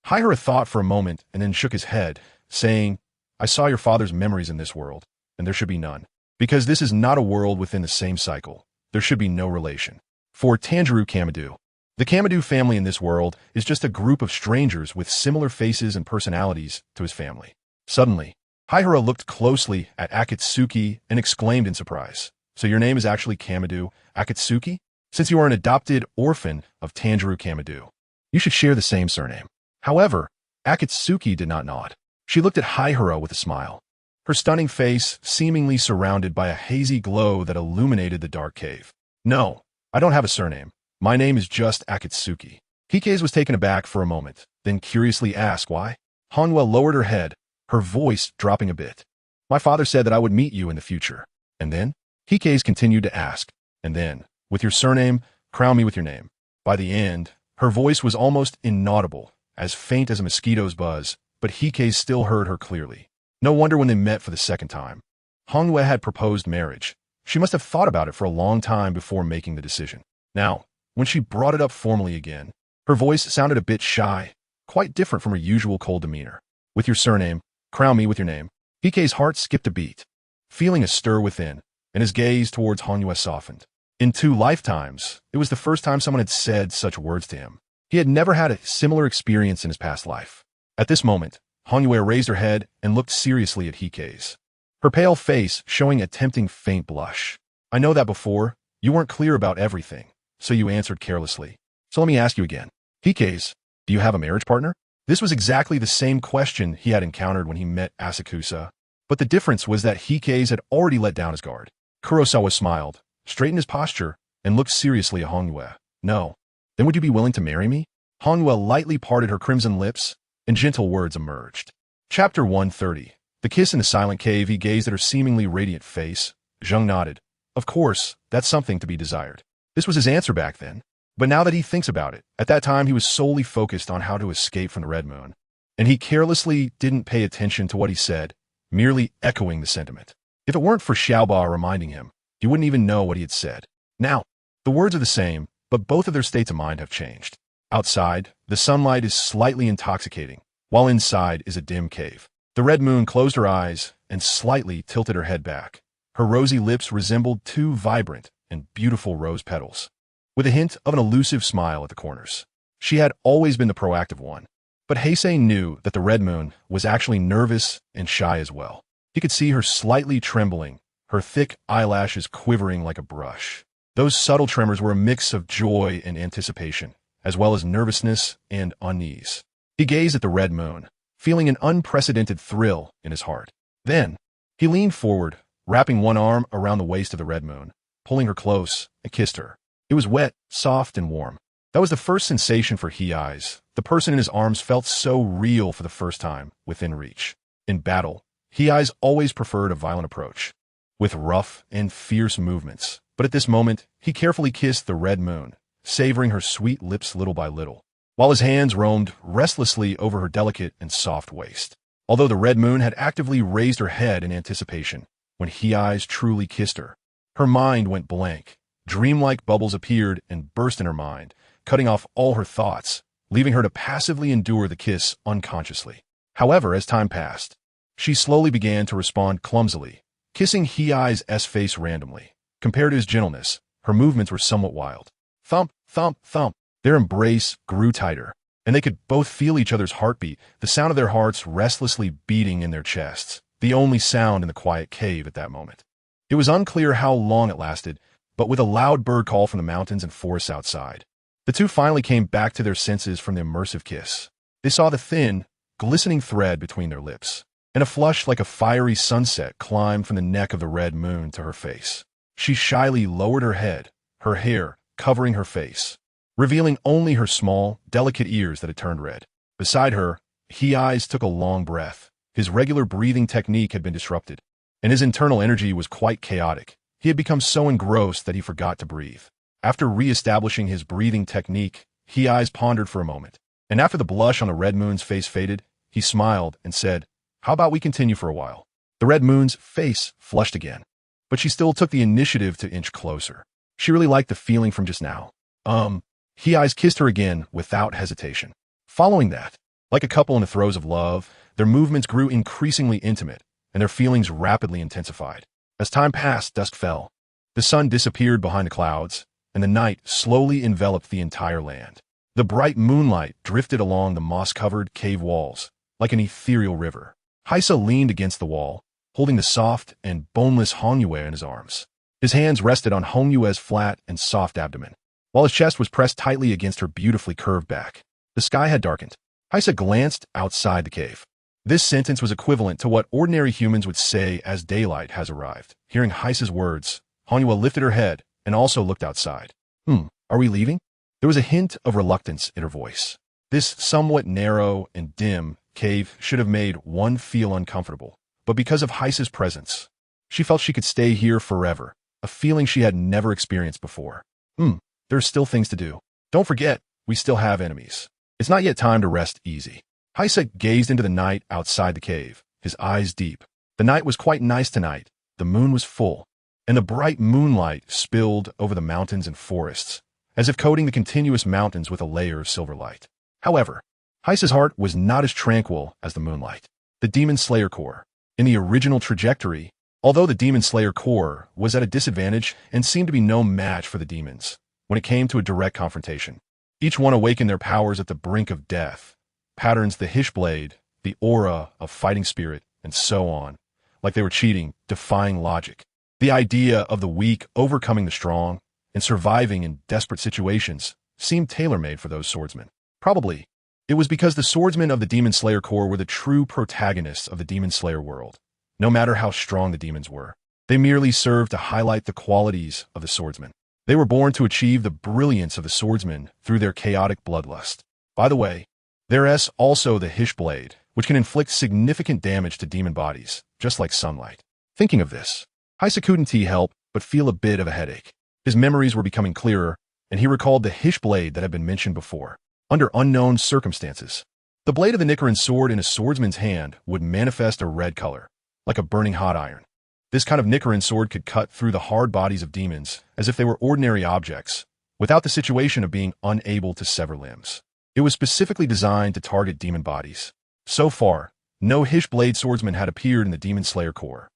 Haihara thought for a moment and then shook his head, saying, I saw your father's memories in this world, and there should be none. Because this is not a world within the same cycle, there should be no relation. For Tanjiro Kamadu, the Kamadu family in this world is just a group of strangers with similar faces and personalities to his family. Suddenly, Haihara looked closely at Akatsuki and exclaimed in surprise, so your name is actually Kamadu Akatsuki? Since you are an adopted orphan of Tanjiro Kamadu, you should share the same surname. However, Akatsuki did not nod. She looked at Haihara with a smile, her stunning face seemingly surrounded by a hazy glow that illuminated the dark cave. No, I don't have a surname. My name is just Akatsuki. Hikage was taken aback for a moment, then curiously asked why. Hanwell lowered her head, her voice dropping a bit. My father said that I would meet you in the future. And then? Hikage continued to ask. And then, with your surname, crown me with your name. By the end, her voice was almost inaudible, as faint as a mosquito's buzz, but Hikage still heard her clearly. No wonder when they met for the second time. Hanwell had proposed marriage. She must have thought about it for a long time before making the decision. Now, when she brought it up formally again, her voice sounded a bit shy, quite different from her usual cold demeanor. With your surname, crown me with your name. Hikage's heart skipped a beat, feeling a stir within, and his gaze towards Hanwell softened. In 2 lifetimes, it was the first time someone had said such words to him. He had never had a similar experience in his past life. At this moment, Hanwell raised her head and looked seriously at Hikage, her pale face showing a tempting faint blush. I know that before, you weren't clear about everything, so you answered carelessly. So let me ask you again. Hikage, do you have a marriage partner? This was exactly the same question he had encountered when he met Asakusa, but the difference was that Hikage had already let down his guard. Kurosawa smiled, straightened his posture, and looked seriously at Hanwell. No. Then would you be willing to marry me? Hanwell lightly parted her crimson lips, and gentle words emerged. Chapter 130. The kiss in the silent cave. He gazed at her seemingly radiant face. Zheng nodded. Of course, that's something to be desired. This was his answer back then. But now that he thinks about it, at that time he was solely focused on how to escape from the Red Moon, and he carelessly didn't pay attention to what he said, merely echoing the sentiment. If it weren't for Xiaoba reminding him, he wouldn't even know what he had said. Now, the words are the same, but both of their states of mind have changed. Outside, the sunlight is slightly intoxicating, while inside is a dim cave. The Red Moon closed her eyes and slightly tilted her head back. Her rosy lips resembled 2 vibrant and beautiful rose petals, with a hint of an elusive smile at the corners. She had always been the proactive one, But Heisei knew that the Red Moon was actually nervous and shy as well. He could see her slightly trembling, her thick eyelashes quivering like a brush. Those subtle tremors were a mix of joy and anticipation, as well as nervousness and unease. He gazed at the Red Moon, feeling an unprecedented thrill in his heart. Then, he leaned forward, wrapping one arm around the waist of the Red Moon, pulling her close, and kissed her. It was wet, soft, and warm. That was the first sensation for Heisei. The person in his arms felt so real for the first time, within reach. In battle, Heisei always preferred a violent approach, with rough and fierce movements. But at this moment, he carefully kissed the Red Moon, savoring her sweet lips little by little, while his hands roamed restlessly over her delicate and soft waist. Although the Red Moon had actively raised her head in anticipation, when Heisei truly kissed her, her mind went blank. Dreamlike bubbles appeared and burst in her mind, cutting off all her thoughts, leaving her to passively endure the kiss unconsciously. However, as time passed, she slowly began to respond clumsily, kissing Heisei's face randomly. Compared to his gentleness, her movements were somewhat wild. Thump, thump, thump. Their embrace grew tighter, and they could both feel each other's heartbeat, the sound of their hearts restlessly beating in their chests, the only sound in the quiet cave at that moment. It was unclear how long it lasted, but with a loud bird call from the mountains and forests outside, the two finally came back to their senses from the immersive kiss. They saw the thin, glistening thread between their lips, and a flush like a fiery sunset climbed from the neck of the Red Moon to her face. She shyly lowered her head, her hair covering her face, revealing only her small, delicate ears that had turned red. Beside her, Heisei took a long breath. His regular breathing technique had been disrupted, and his internal energy was quite chaotic. He had become so engrossed that he forgot to breathe. After re-establishing his breathing technique, Heisei pondered for a moment, and after the blush on the Red Moon's face faded, he smiled and said, "How about we continue for a while?" The Red Moon's face flushed again, but she still took the initiative to inch closer. She really liked the feeling from just now. Heisei kissed her again without hesitation. Following that, like a couple in the throes of love, their movements grew increasingly intimate, and their feelings rapidly intensified. As time passed, dusk fell. The sun disappeared behind the clouds, and the night slowly enveloped the entire land. The bright moonlight drifted along the moss-covered cave walls, like an ethereal river. Heisei leaned against the wall, holding the soft and boneless Honyue in his arms. His hands rested on Honyue's flat and soft abdomen, while his chest was pressed tightly against her beautifully curved back. The sky had darkened. Heisei glanced outside the cave. This sentence was equivalent to what ordinary humans would say as daylight has arrived. Hearing Heisei's words, Honyue lifted her head and also looked outside. Are we leaving?" There was a hint of reluctance in her voice. This somewhat narrow and dim cave should have made one feel uncomfortable, but because of Heisei's presence, she felt she could stay here forever, a feeling she had never experienced before. There are still things to do. Don't forget, we still have enemies. It's not yet time to rest easy. Heisei gazed into the night outside the cave, his eyes deep. The night was quite nice tonight. The moon was full, and the bright moonlight spilled over the mountains and forests, as if coating the continuous mountains with a layer of silver light. However, Heisei's heart was not as tranquil as the moonlight. The Demon Slayer Corps. In the original trajectory, although the Demon Slayer Corps was at a disadvantage and seemed to be no match for the demons, when it came to a direct confrontation, each one awakened their powers at the brink of death. Patterns the Hishblade, the aura of fighting spirit, and so on, like they were cheating, defying logic. The idea of the weak overcoming the strong and surviving in desperate situations seemed tailor-made for those swordsmen. Probably, it was because the swordsmen of the Demon Slayer Corps were the true protagonists of the Demon Slayer world. No matter how strong the demons were, they merely served to highlight the qualities of the swordsman. They were born to achieve the brilliance of the swordsman through their chaotic bloodlust. By the way, there is also the Hishblade, which can inflict significant damage to demon bodies, just like sunlight. Thinking of this, Heisei couldn't help but feel a bit of a headache. His memories were becoming clearer, and he recalled the Hishblade that had been mentioned before. Under unknown circumstances, the blade of the Nichiren sword in a swordsman's hand would manifest a red color, like a burning hot iron. This kind of Nichiren sword could cut through the hard bodies of demons as if they were ordinary objects, without the situation of being unable to sever limbs. It was specifically designed to target demon bodies. So far, no Hishblade swordsman had appeared in the Demon Slayer Corps,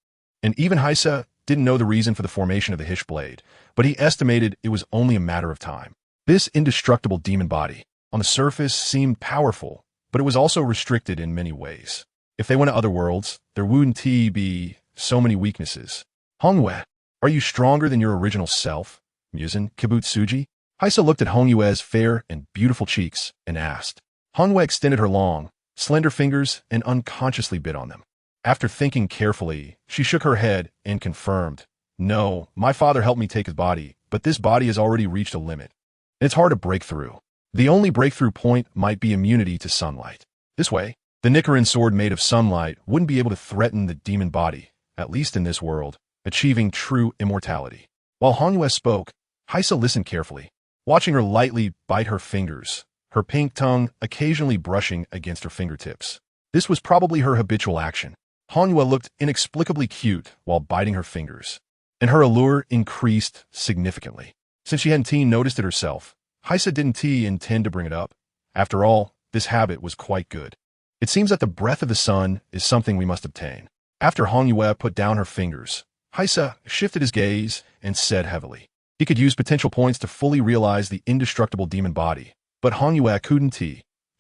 and even Heisei didn't know the reason for the formation of the Hishblade, but he estimated it was only a matter of time. This indestructible demon body, on the surface, seemed powerful, but it was also restricted in many ways. If they went to other worlds, there wouldn't be so many weaknesses. Hongyue, are you stronger than your original self? Musen Kibutsuji? Heisei looked at Hongyue's fair and beautiful cheeks and asked. Hongyue extended her long, slender fingers and unconsciously bit on them. After thinking carefully, she shook her head and confirmed, no, my father helped me take his body, but this body has already reached a limit. It's hard to break through. The only breakthrough point might be immunity to sunlight. This way, the Nichiren sword made of sunlight wouldn't be able to threaten the demon body, at least in this world, achieving true immortality. While Hongyue spoke, Heisei listened carefully, watching her lightly bite her fingers, her pink tongue occasionally brushing against her fingertips. This was probably her habitual action. Hongyue looked inexplicably cute while biting her fingers, and her allure increased significantly. Since she hadn't noticed it herself, Heisei didn't intend to bring it up. After all, this habit was quite good. It seems that the breath of the sun is something we must obtain. After Hongyue put down her fingers, Heisei shifted his gaze and said heavily. He could use potential points to fully realize the indestructible demon body, but Hongyue couldn't.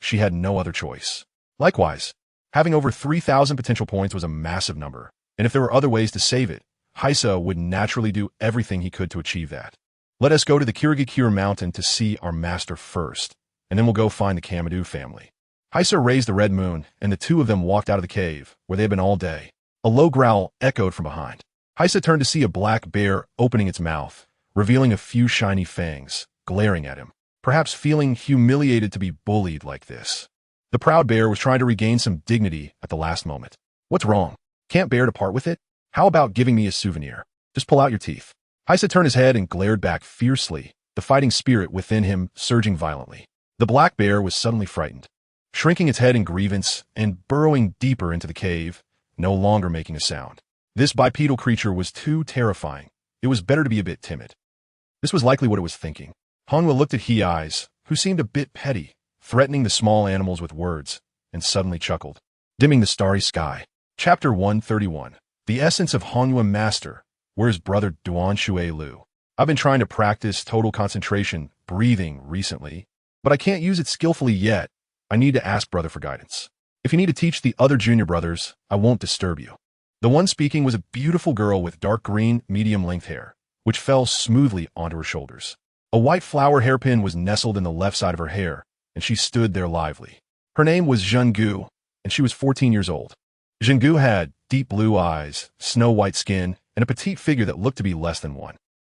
She had no other choice. Likewise, having over 3,000 potential points was a massive number, and if there were other ways to save it, Heisei would naturally do everything he could to achieve that. Let us go to the Kirigakure mountain to see our master first, and then we'll go find the Kamadu family. Heisei raised the red moon, and the two of them walked out of the cave, where they had been all day. A low growl echoed from behind. Heisei turned to see a black bear opening its mouth, revealing a few shiny fangs, glaring at him, perhaps feeling humiliated to be bullied like this. The proud bear was trying to regain some dignity at the last moment. What's wrong? Can't bear to part with it? How about giving me a souvenir? Just pull out your teeth. Heisei turned his head and glared back fiercely, the fighting spirit within him surging violently. The black bear was suddenly frightened, shrinking its head in grievance and burrowing deeper into the cave, no longer making a sound. This bipedal creature was too terrifying. It was better to be a bit timid. This was likely what it was thinking. Hongyue looked at Heisei, who seemed a bit petty, threatening the small animals with words, and suddenly chuckled. Dimming the starry sky. Chapter 131. The essence of Hongyue Master. Where's brother Dwan Shuer? I've been trying to practice total concentration, breathing recently, but I can't use it skillfully yet. I need to ask brother for guidance. If you need to teach the other junior brothers, I won't disturb you. The one speaking was a beautiful girl with dark green, medium-length hair, which fell smoothly onto her shoulders. A white flower hairpin was nestled in the left side of her hair, and she stood there lively. Her name was Zhenggu, and she was 14 years old. Zhenggu had deep blue eyes, snow-white skin, and a petite figure that looked to be less than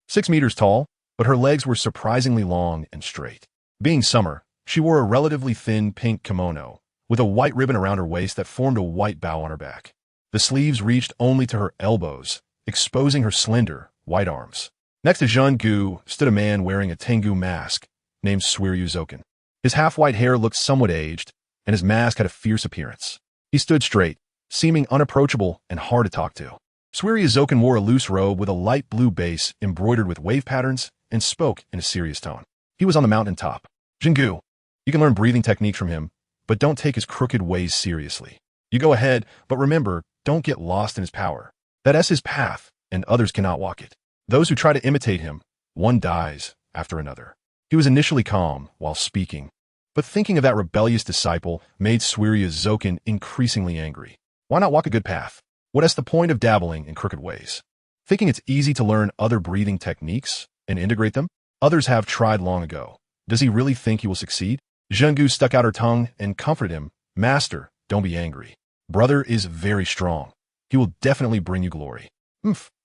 6 meters tall, but her legs were surprisingly long and straight. Being summer, she wore a relatively thin pink kimono, with a white ribbon around her waist that formed a white bow on her back. The sleeves reached only to her elbows, exposing her slender, white arms. Next to Zhenggu stood a man wearing a Tengu mask, named Shuer. His half-white hair looked somewhat aged, and his mask had a fierce appearance. He stood straight, seeming unapproachable and hard to talk to. Shuer wore a loose robe with a light blue base embroidered with wave patterns and spoke in a serious tone. He was on the mountain top. Zhenggu, you can learn breathing techniques from him, but don't take his crooked ways seriously. You go ahead, but remember, don't get lost in his power. That's his path, and others cannot walk it. Those who try to imitate him, one dies after another. He was initially calm while speaking, but thinking of that rebellious disciple made Shuer increasingly angry. Why not walk a good path? What's the point of dabbling in crooked ways? Thinking it's easy to learn other breathing techniques and integrate them? Others have tried long ago. Does he really think he will succeed? Zhenggu stuck out her tongue and comforted him. Master, don't be angry. Brother is very strong. He will definitely bring you glory.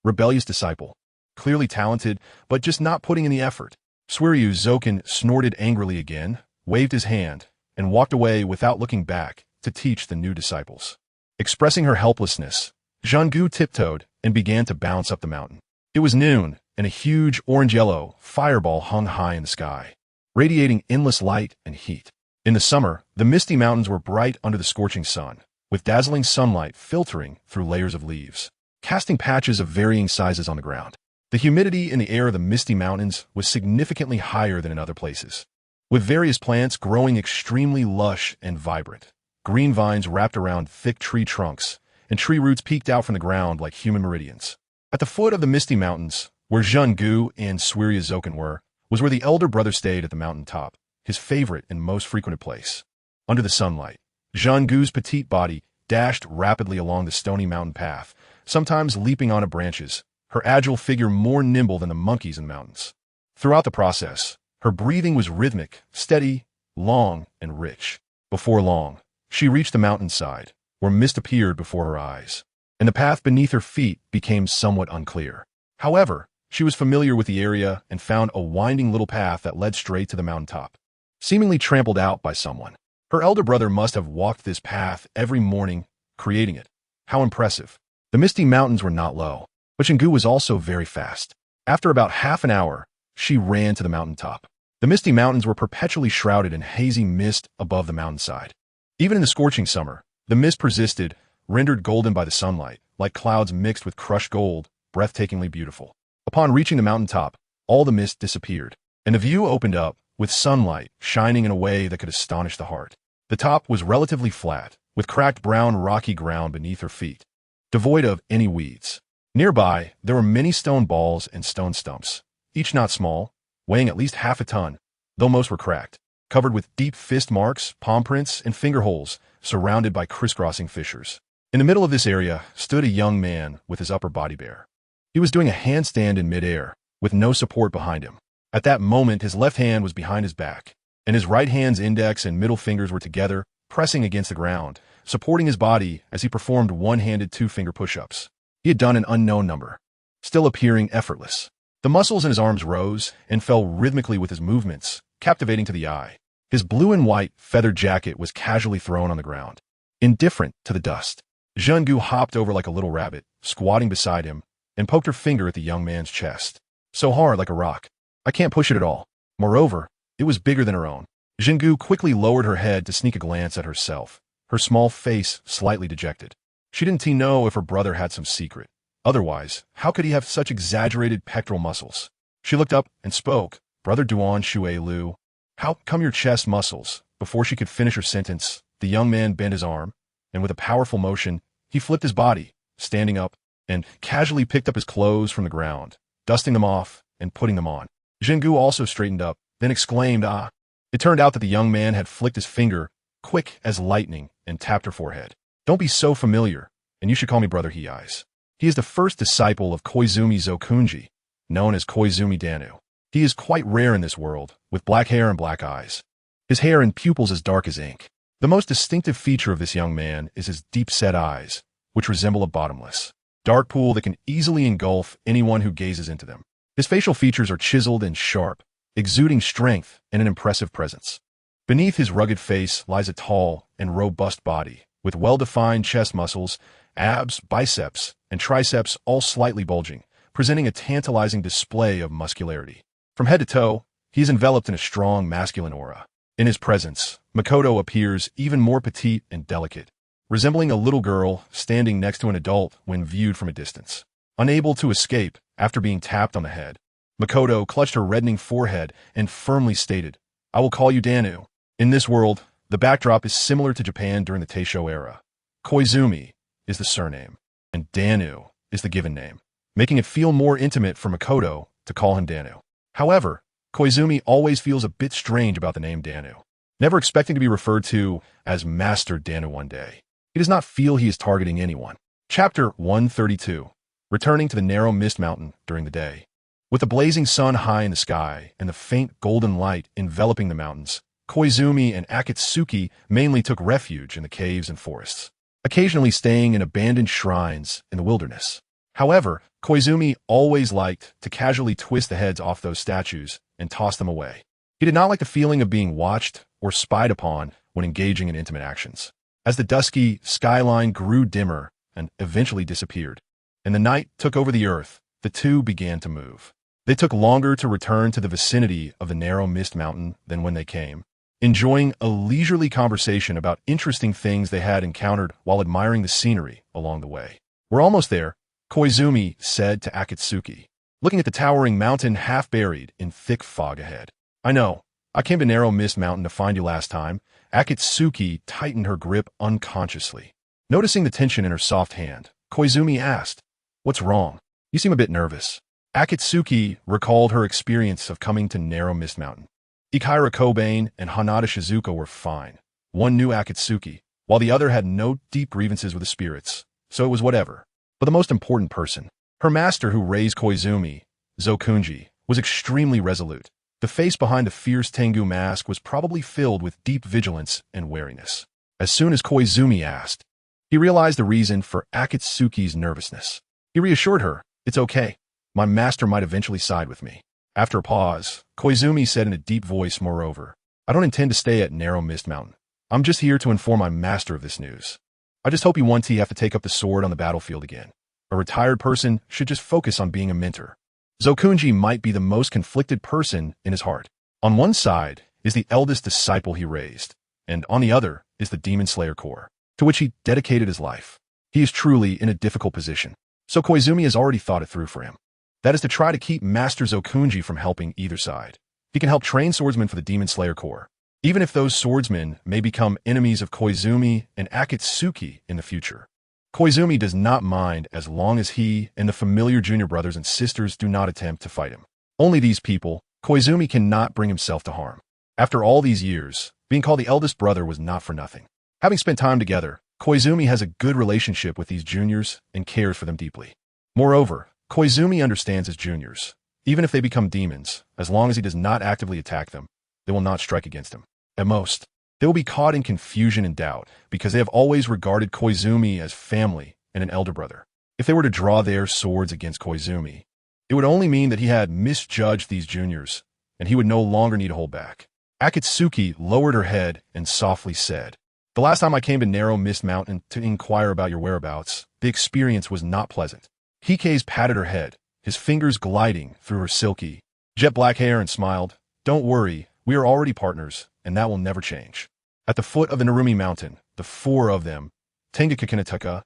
Rebellious disciple. Clearly talented, but just not putting in the effort. Shuer snorted angrily again, waved his hand, and walked away without looking back to teach the new disciples. Expressing her helplessness, Zhenggu tiptoed and began to bounce up the mountain. It was noon, and a huge orange-yellow fireball hung high in the sky, radiating endless light and heat. In the summer, the misty mountains were bright under the scorching sun, with dazzling sunlight filtering through layers of leaves, casting patches of varying sizes on the ground. The humidity in the air of the misty mountains was significantly higher than in other places, with various plants growing extremely lush and vibrant. Green vines wrapped around thick tree trunks, and tree roots peeked out from the ground like human meridians. At the foot of the misty mountains, where Zhenggu and Shuer were, was where the elder brother stayed at the mountain top, his favorite and most frequented place. Under the sunlight, Zhanggu's petite body dashed rapidly along the stony mountain path, sometimes leaping onto branches, her agile figure more nimble than the monkeys in the mountains. Throughout the process, her breathing was rhythmic, steady, long, and rich. Before long, she reached the mountainside, where mist appeared before her eyes, and the path beneath her feet became somewhat unclear. However, she was familiar with the area and found a winding little path that led straight to the mountaintop, seemingly trampled out by someone. Her elder brother must have walked this path every morning, creating it. How impressive. The misty mountains were not low, but Zhanggu was also very fast. After about half an hour, she ran to the mountaintop. The misty mountains were perpetually shrouded in hazy mist above the mountainside. Even in the scorching summer, the mist persisted, rendered golden by the sunlight, like clouds mixed with crushed gold, breathtakingly beautiful. Upon reaching the mountaintop, all the mist disappeared, and the view opened up, with sunlight shining in a way that could astonish the heart. The top was relatively flat, with cracked brown rocky ground beneath her feet, devoid of any weeds. Nearby, there were many stone balls and stone stumps, each not small, weighing at least half a ton, though most were cracked, covered with deep fist marks, palm prints, and finger holes, surrounded by crisscrossing fissures. In the middle of this area stood a young man with his upper body bare. He was doing a handstand in midair, with no support behind him. At that moment, his left hand was behind his back, and his right hand's index and middle fingers were together, pressing against the ground, supporting his body as he performed one-handed two-finger push-ups. He had done an unknown number, still appearing effortless. The muscles in his arms rose and fell rhythmically with his movements, captivating to the eye. His blue and white feather jacket was casually thrown on the ground, indifferent to the dust. Zhanggu hopped over like a little rabbit, squatting beside him, and poked her finger at the young man's chest. So hard like a rock. I can't push it at all. Moreover, it was bigger than her own. Zhanggu quickly lowered her head to sneak a glance at herself, her small face slightly dejected. She didn't know if her brother had some secret. Otherwise, how could he have such exaggerated pectoral muscles? She looked up and spoke, "Brother Dwan Shuei Lu, how come your chest muscles?" Before she could finish her sentence, the young man bent his arm, and with a powerful motion, he flipped his body, standing up, and casually picked up his clothes from the ground, dusting them off and putting them on. Zhanggu also straightened up, then exclaimed, "Ah!" It turned out that the young man had flicked his finger, quick as lightning, and tapped her forehead. "Don't be so familiar, and you should call me Brother Heisei. He is the first disciple of Koizumi Zokunji, known as Koizumi Danu. He is quite rare in this world, with black hair and black eyes. His hair and pupils as dark as ink. The most distinctive feature of this young man is his deep-set eyes, which resemble a bottomless, dark pool that can easily engulf anyone who gazes into them. His facial features are chiseled and sharp, exuding strength and an impressive presence. Beneath his rugged face lies a tall and robust body, with well-defined chest muscles, abs, biceps, and triceps all slightly bulging, presenting a tantalizing display of muscularity. From head to toe, he is enveloped in a strong masculine aura. In his presence, Makoto appears even more petite and delicate, resembling a little girl standing next to an adult when viewed from a distance. Unable to escape after being tapped on the head, Makoto clutched her reddening forehead and firmly stated, "I will call you Danu." In this world, the backdrop is similar to Japan during the Taisho era. Koizumi is the surname, and Danu is the given name, making it feel more intimate for Makoto to call him Danu. However, Koizumi always feels a bit strange about the name Danu, never expecting to be referred to as Master Danu one day. He does not feel he is targeting anyone. Chapter 132. Returning to the narrow mist mountain during the day. With the blazing sun high in the sky and the faint golden light enveloping the mountains, Koizumi and Akatsuki mainly took refuge in the caves and forests, occasionally staying in abandoned shrines in the wilderness. However, Koizumi always liked to casually twist the heads off those statues and toss them away. He did not like the feeling of being watched or spied upon when engaging in intimate actions. As the dusky skyline grew dimmer and eventually disappeared, and the night took over the earth, the two began to move. They took longer to return to the vicinity of the narrow mist mountain than when they came, enjoying a leisurely conversation about interesting things they had encountered while admiring the scenery along the way. "We're almost there," Koizumi said to Akatsuki, looking at the towering mountain half buried in thick fog ahead. "I know. I came to Narrow Mist Mountain to find you last time." Akatsuki tightened her grip unconsciously. Noticing the tension in her soft hand, Koizumi asked, "What's wrong? You seem a bit nervous." Akatsuki recalled her experience of coming to Narrow Mist Mountain. Ikira Kobain and Hanada Shizuka were fine. One knew Akatsuki, while the other had no deep grievances with the spirits, so it was whatever. But the most important person, her master who raised Koizumi, Zokunji, was extremely resolute. The face behind the fierce Tengu mask was probably filled with deep vigilance and wariness. As soon as Koizumi asked, he realized the reason for Akatsuki's nervousness. He reassured her, "It's okay. My master might eventually side with me." After a pause, Koizumi said in a deep voice, "Moreover, I don't intend to stay at Narrow Mist Mountain. I'm just here to inform my master of this news. I just hope he won't have to take up the sword on the battlefield again. A retired person should just focus on being a mentor." Zokunji might be the most conflicted person in his heart. On one side is the eldest disciple he raised, and on the other is the Demon Slayer Corps, to which he dedicated his life. He is truly in a difficult position, so Koizumi has already thought it through for him. That is to try to keep Master Zokunji from helping either side. He can help train swordsmen for the Demon Slayer Corps, even if those swordsmen may become enemies of Koizumi and Akatsuki in the future. Koizumi does not mind as long as he and the familiar junior brothers and sisters do not attempt to fight him. Only these people, Koizumi cannot bring himself to harm. After all these years, being called the eldest brother was not for nothing. Having spent time together, Koizumi has a good relationship with these juniors and cares for them deeply. Moreover, Koizumi understands his juniors. Even if they become demons, as long as he does not actively attack them, they will not strike against him. At most, they will be caught in confusion and doubt because they have always regarded Koizumi as family and an elder brother. If they were to draw their swords against Koizumi, it would only mean that he had misjudged these juniors, and he would no longer need to hold back. Akatsuki lowered her head and softly said, "The last time I came to Narrow Mist Mountain to inquire about your whereabouts, the experience was not pleasant." Hikage patted her head, his fingers gliding through her silky, jet-black hair, and smiled. "Don't worry, we are already partners, and that will never change." At the foot of the Narumi Mountain, the four of them, Tengaku Kinetaka,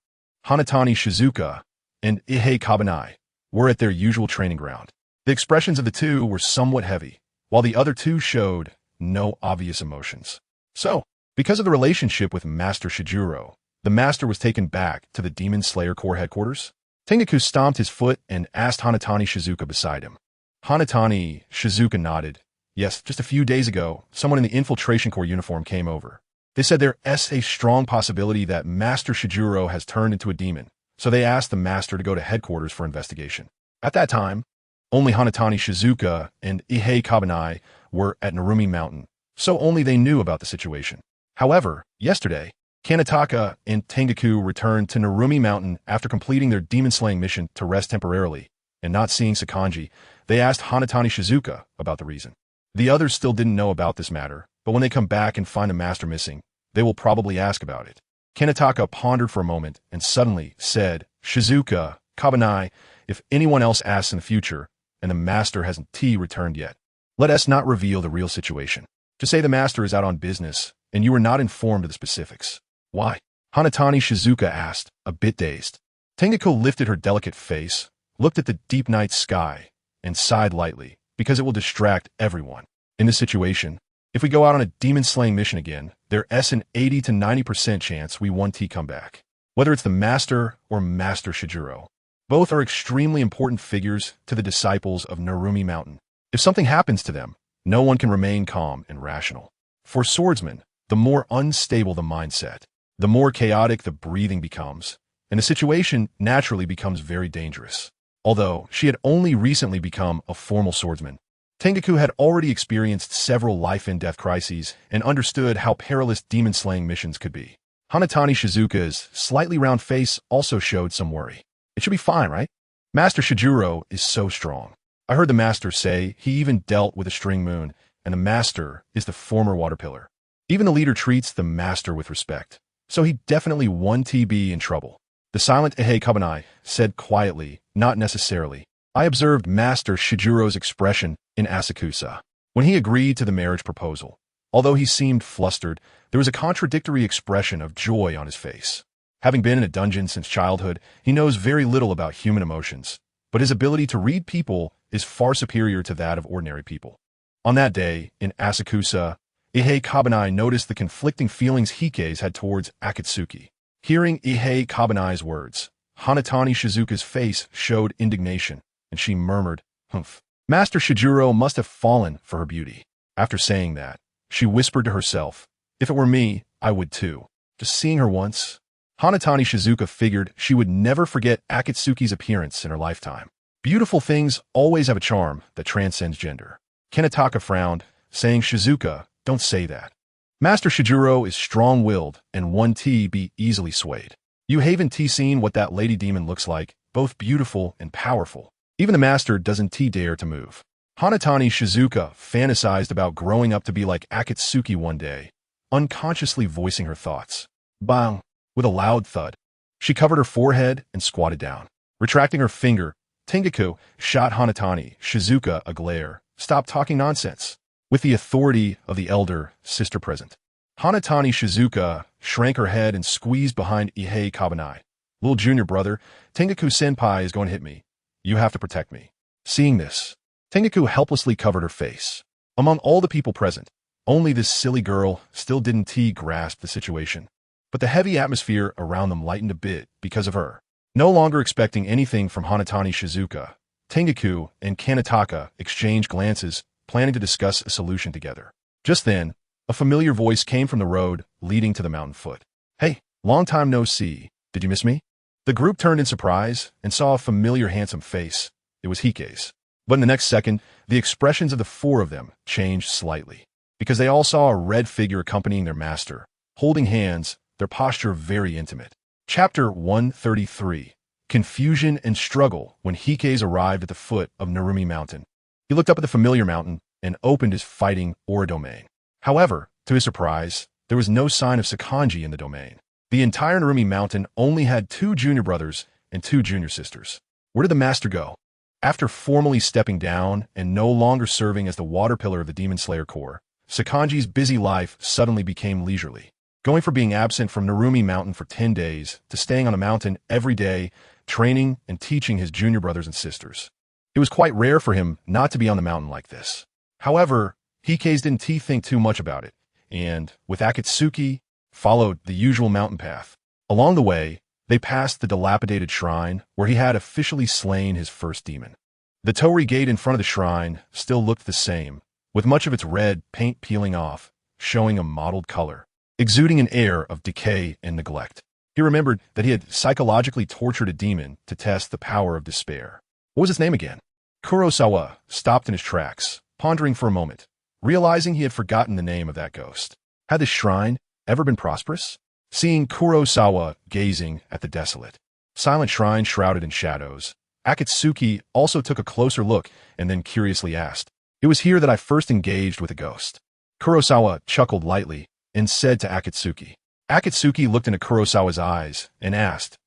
Hanatani Shizuka, and Ihei Kabanai, were at their usual training ground. The expressions of the two were somewhat heavy, while the other two showed no obvious emotions. So, because of the relationship with Master Shijuro, the master was taken back to the Demon Slayer Corps headquarters. Tengaku stomped his foot and asked Hanatani Shizuka beside him. Hanatani Shizuka nodded. "Yes, just a few days ago, someone in the Infiltration Corps uniform came over. They said there is a strong possibility that Master Shijuro has turned into a demon, so they asked the master to go to headquarters for investigation." At that time, only Hanatani Shizuka and Ihei Kabanai were at Narumi Mountain, so only they knew about the situation. However, yesterday, Kanataka and Tengaku returned to Narumi Mountain after completing their demon-slaying mission to rest temporarily, and not seeing Sakanji, they asked Hanatani Shizuka about the reason. The others still didn't know about this matter, but when they come back and find the master missing, they will probably ask about it. Kanataka pondered for a moment and suddenly said, "Shizuka, Kabanai, if anyone else asks in the future, and the master hasn't returned yet, let us not reveal the real situation. Just say the master is out on business, and you were not informed of the specifics." "Why?" Hanatani Shizuka asked, a bit dazed. Tengaku lifted her delicate face, looked at the deep night sky, and sighed lightly, "Because it will distract everyone. In this situation, if we go out on a demon-slaying mission again, there is an 80 to 90% chance we won't come back. Whether it's the master or Master Shijuro. Both are extremely important figures to the disciples of Narumi Mountain. If something happens to them, no one can remain calm and rational. For swordsmen, the more unstable the mindset, the more chaotic the breathing becomes, and the situation naturally becomes very dangerous." Although she had only recently become a formal swordsman, Tengaku had already experienced several life-and-death crises and understood how perilous demon-slaying missions could be. Hanatani Shizuka's slightly round face also showed some worry. "It should be fine, right? Master Shijuro is so strong. I heard the master say he even dealt with a string moon, and the master is the former water pillar. Even the leader treats the master with respect, so he definitely won't be in trouble." The silent Ihei Kabanai said quietly, "Not necessarily. I observed Master Shijuro's expression in Asakusa when he agreed to the marriage proposal. Although he seemed flustered, there was a contradictory expression of joy on his face. Having been in a dungeon since childhood, he knows very little about human emotions, but his ability to read people is far superior to that of ordinary people. On that day, in Asakusa, Ihei Kabanai noticed the conflicting feelings Hikage had towards Akatsuki. Hearing Ihei Kabanai's words, Hanatani Shizuka's face showed indignation, and she murmured, "Humph. Master Shijuro must have fallen for her beauty." After saying that, she whispered to herself, "If it were me, I would too." Just seeing her once. Hanatani Shizuka figured she would never forget Akatsuki's appearance in her lifetime. Beautiful things always have a charm that transcends gender. Kinetaka frowned, saying, Shizuka, don't say that. Master Shijuro is strong-willed and one T be easily swayed. You haven't seen what that lady demon looks like, both beautiful and powerful. Even the master doesn't dare to move. Hanatani Shizuka fantasized about growing up to be like Akatsuki one day, unconsciously voicing her thoughts. Bang! With a loud thud. She covered her forehead and squatted down. Retracting her finger, Tengaku shot Hanatani Shizuka a glare. Stop talking nonsense. With the authority of the elder sister present. Hanatani Shizuka shrank her head and squeezed behind Ihei Kabanai. Little junior brother, Tengaku-senpai is going to hit me. You have to protect me. Seeing this, Tengaku helplessly covered her face. Among all the people present, only this silly girl still didn't grasp the situation. But the heavy atmosphere around them lightened a bit because of her. No longer expecting anything from Hanatani Shizuka, Tengaku and Kanetaka exchanged glances, planning to discuss a solution together. Just then, a familiar voice came from the road leading to the mountain foot. Hey, long time no see. Did you miss me? The group turned in surprise and saw a familiar handsome face. It was Hike's. But in the next second, the expressions of the four of them changed slightly, because they all saw a red figure accompanying their master, holding hands, their posture very intimate. Chapter 133. Confusion and struggle when Hike's arrived at the foot of Narumi Mountain. He looked up at the familiar mountain and opened his fighting aura domain. However, to his surprise, there was no sign of Sakanji in the domain. The entire Narumi Mountain only had 2 junior brothers and 2 junior sisters. Where did the master go? After formally stepping down and no longer serving as the water pillar of the Demon Slayer Corps, Sakanji's busy life suddenly became leisurely. Going from being absent from Narumi Mountain for 10 days to staying on the mountain every day, training and teaching his junior brothers and sisters. It was quite rare for him not to be on the mountain like this. However, Hike's didn't think too much about it, and, with Akatsuki, followed the usual mountain path. Along the way, they passed the dilapidated shrine where he had officially slain his first demon. The torii gate in front of the shrine still looked the same, with much of its red paint peeling off, showing a mottled color, exuding an air of decay and neglect. He remembered that he had psychologically tortured a demon to test the power of despair. What was its name again? Kurosawa stopped in his tracks, pondering for a moment, realizing he had forgotten the name of that ghost. Had this shrine ever been prosperous? Seeing Kurosawa gazing at the desolate, silent shrine shrouded in shadows, Akatsuki also took a closer look and then curiously asked, "It was here that I first engaged with a ghost." Kurosawa chuckled lightly and said to Akatsuki. Akatsuki looked into Kurosawa's eyes and asked,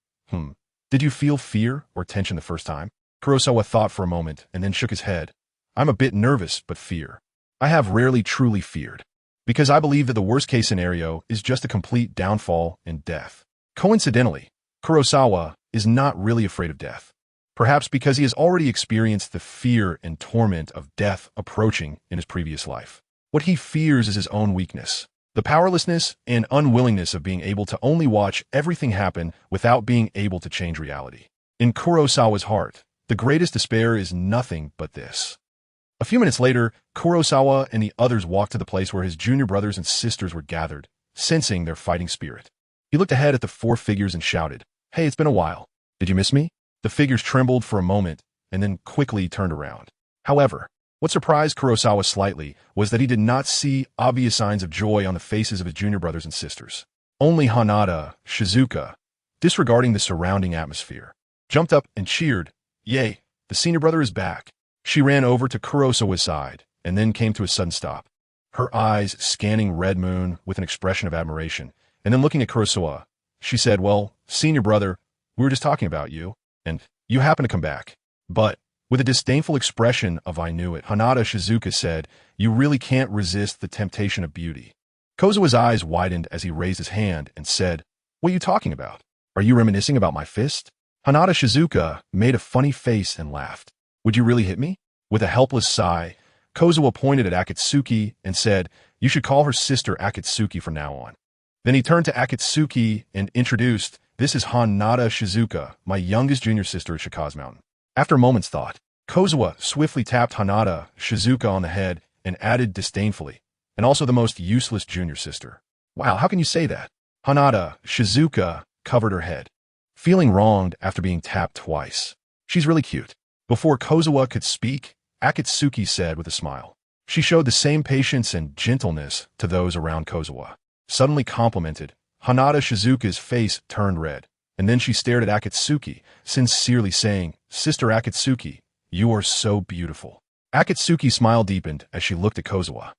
Did you feel fear or tension the first time? Kurosawa thought for a moment and then shook his head. I'm a bit nervous, but fear. I have rarely truly feared, because I believe that the worst-case scenario is just a complete downfall and death. Coincidentally, Kurosawa is not really afraid of death, perhaps because he has already experienced the fear and torment of death approaching in his previous life. What he fears is his own weakness, the powerlessness and unwillingness of being able to only watch everything happen without being able to change reality. In Kurosawa's heart, the greatest despair is nothing but this. A few minutes later, Kurosawa and the others walked to the place where his junior brothers and sisters were gathered, sensing their fighting spirit. He looked ahead at the 4 figures and shouted, "Hey, it's been a while. Did you miss me?" The figures trembled for a moment and then quickly turned around. However, what surprised Kurosawa slightly was that he did not see obvious signs of joy on the faces of his junior brothers and sisters. Only Hanada Shizuka, disregarding the surrounding atmosphere, jumped up and cheered, "Yay, the senior brother is back." She ran over to Kurosawa's side and then came to a sudden stop, her eyes scanning Red Moon with an expression of admiration, and then looking at Kurosawa. She said, "Well, senior brother, we were just talking about you, and you happen to come back." But, with a disdainful expression of "I knew it," Hanada Shizuka said, "You really can't resist the temptation of beauty." Kozawa's eyes widened as he raised his hand and said, "What are you talking about? Are you reminiscing about my fist?" Hanada Shizuka made a funny face and laughed. "Would you really hit me?" With a helpless sigh, Kozawa pointed at Akatsuki and said, "You should call her sister Akatsuki from now on." Then he turned to Akatsuki and introduced, "This is Hanada Shizuka, my youngest junior sister at Shikaze Mountain." After a moment's thought, Kozawa swiftly tapped Hanada Shizuka on the head and added disdainfully, "And also the most useless junior sister." "Wow, how can you say that?" Hanada, Shizuka, covered her head, feeling wronged after being tapped twice. She's really cute. Before Kozawa could speak, Akatsuki said with a smile. She showed the same patience and gentleness to those around Kozawa. Suddenly complimented, Hanada Shizuka's face turned red, and then she stared at Akatsuki, sincerely saying, "Sister Akatsuki, you are so beautiful." Akatsuki's smile deepened as she looked at Kozawa.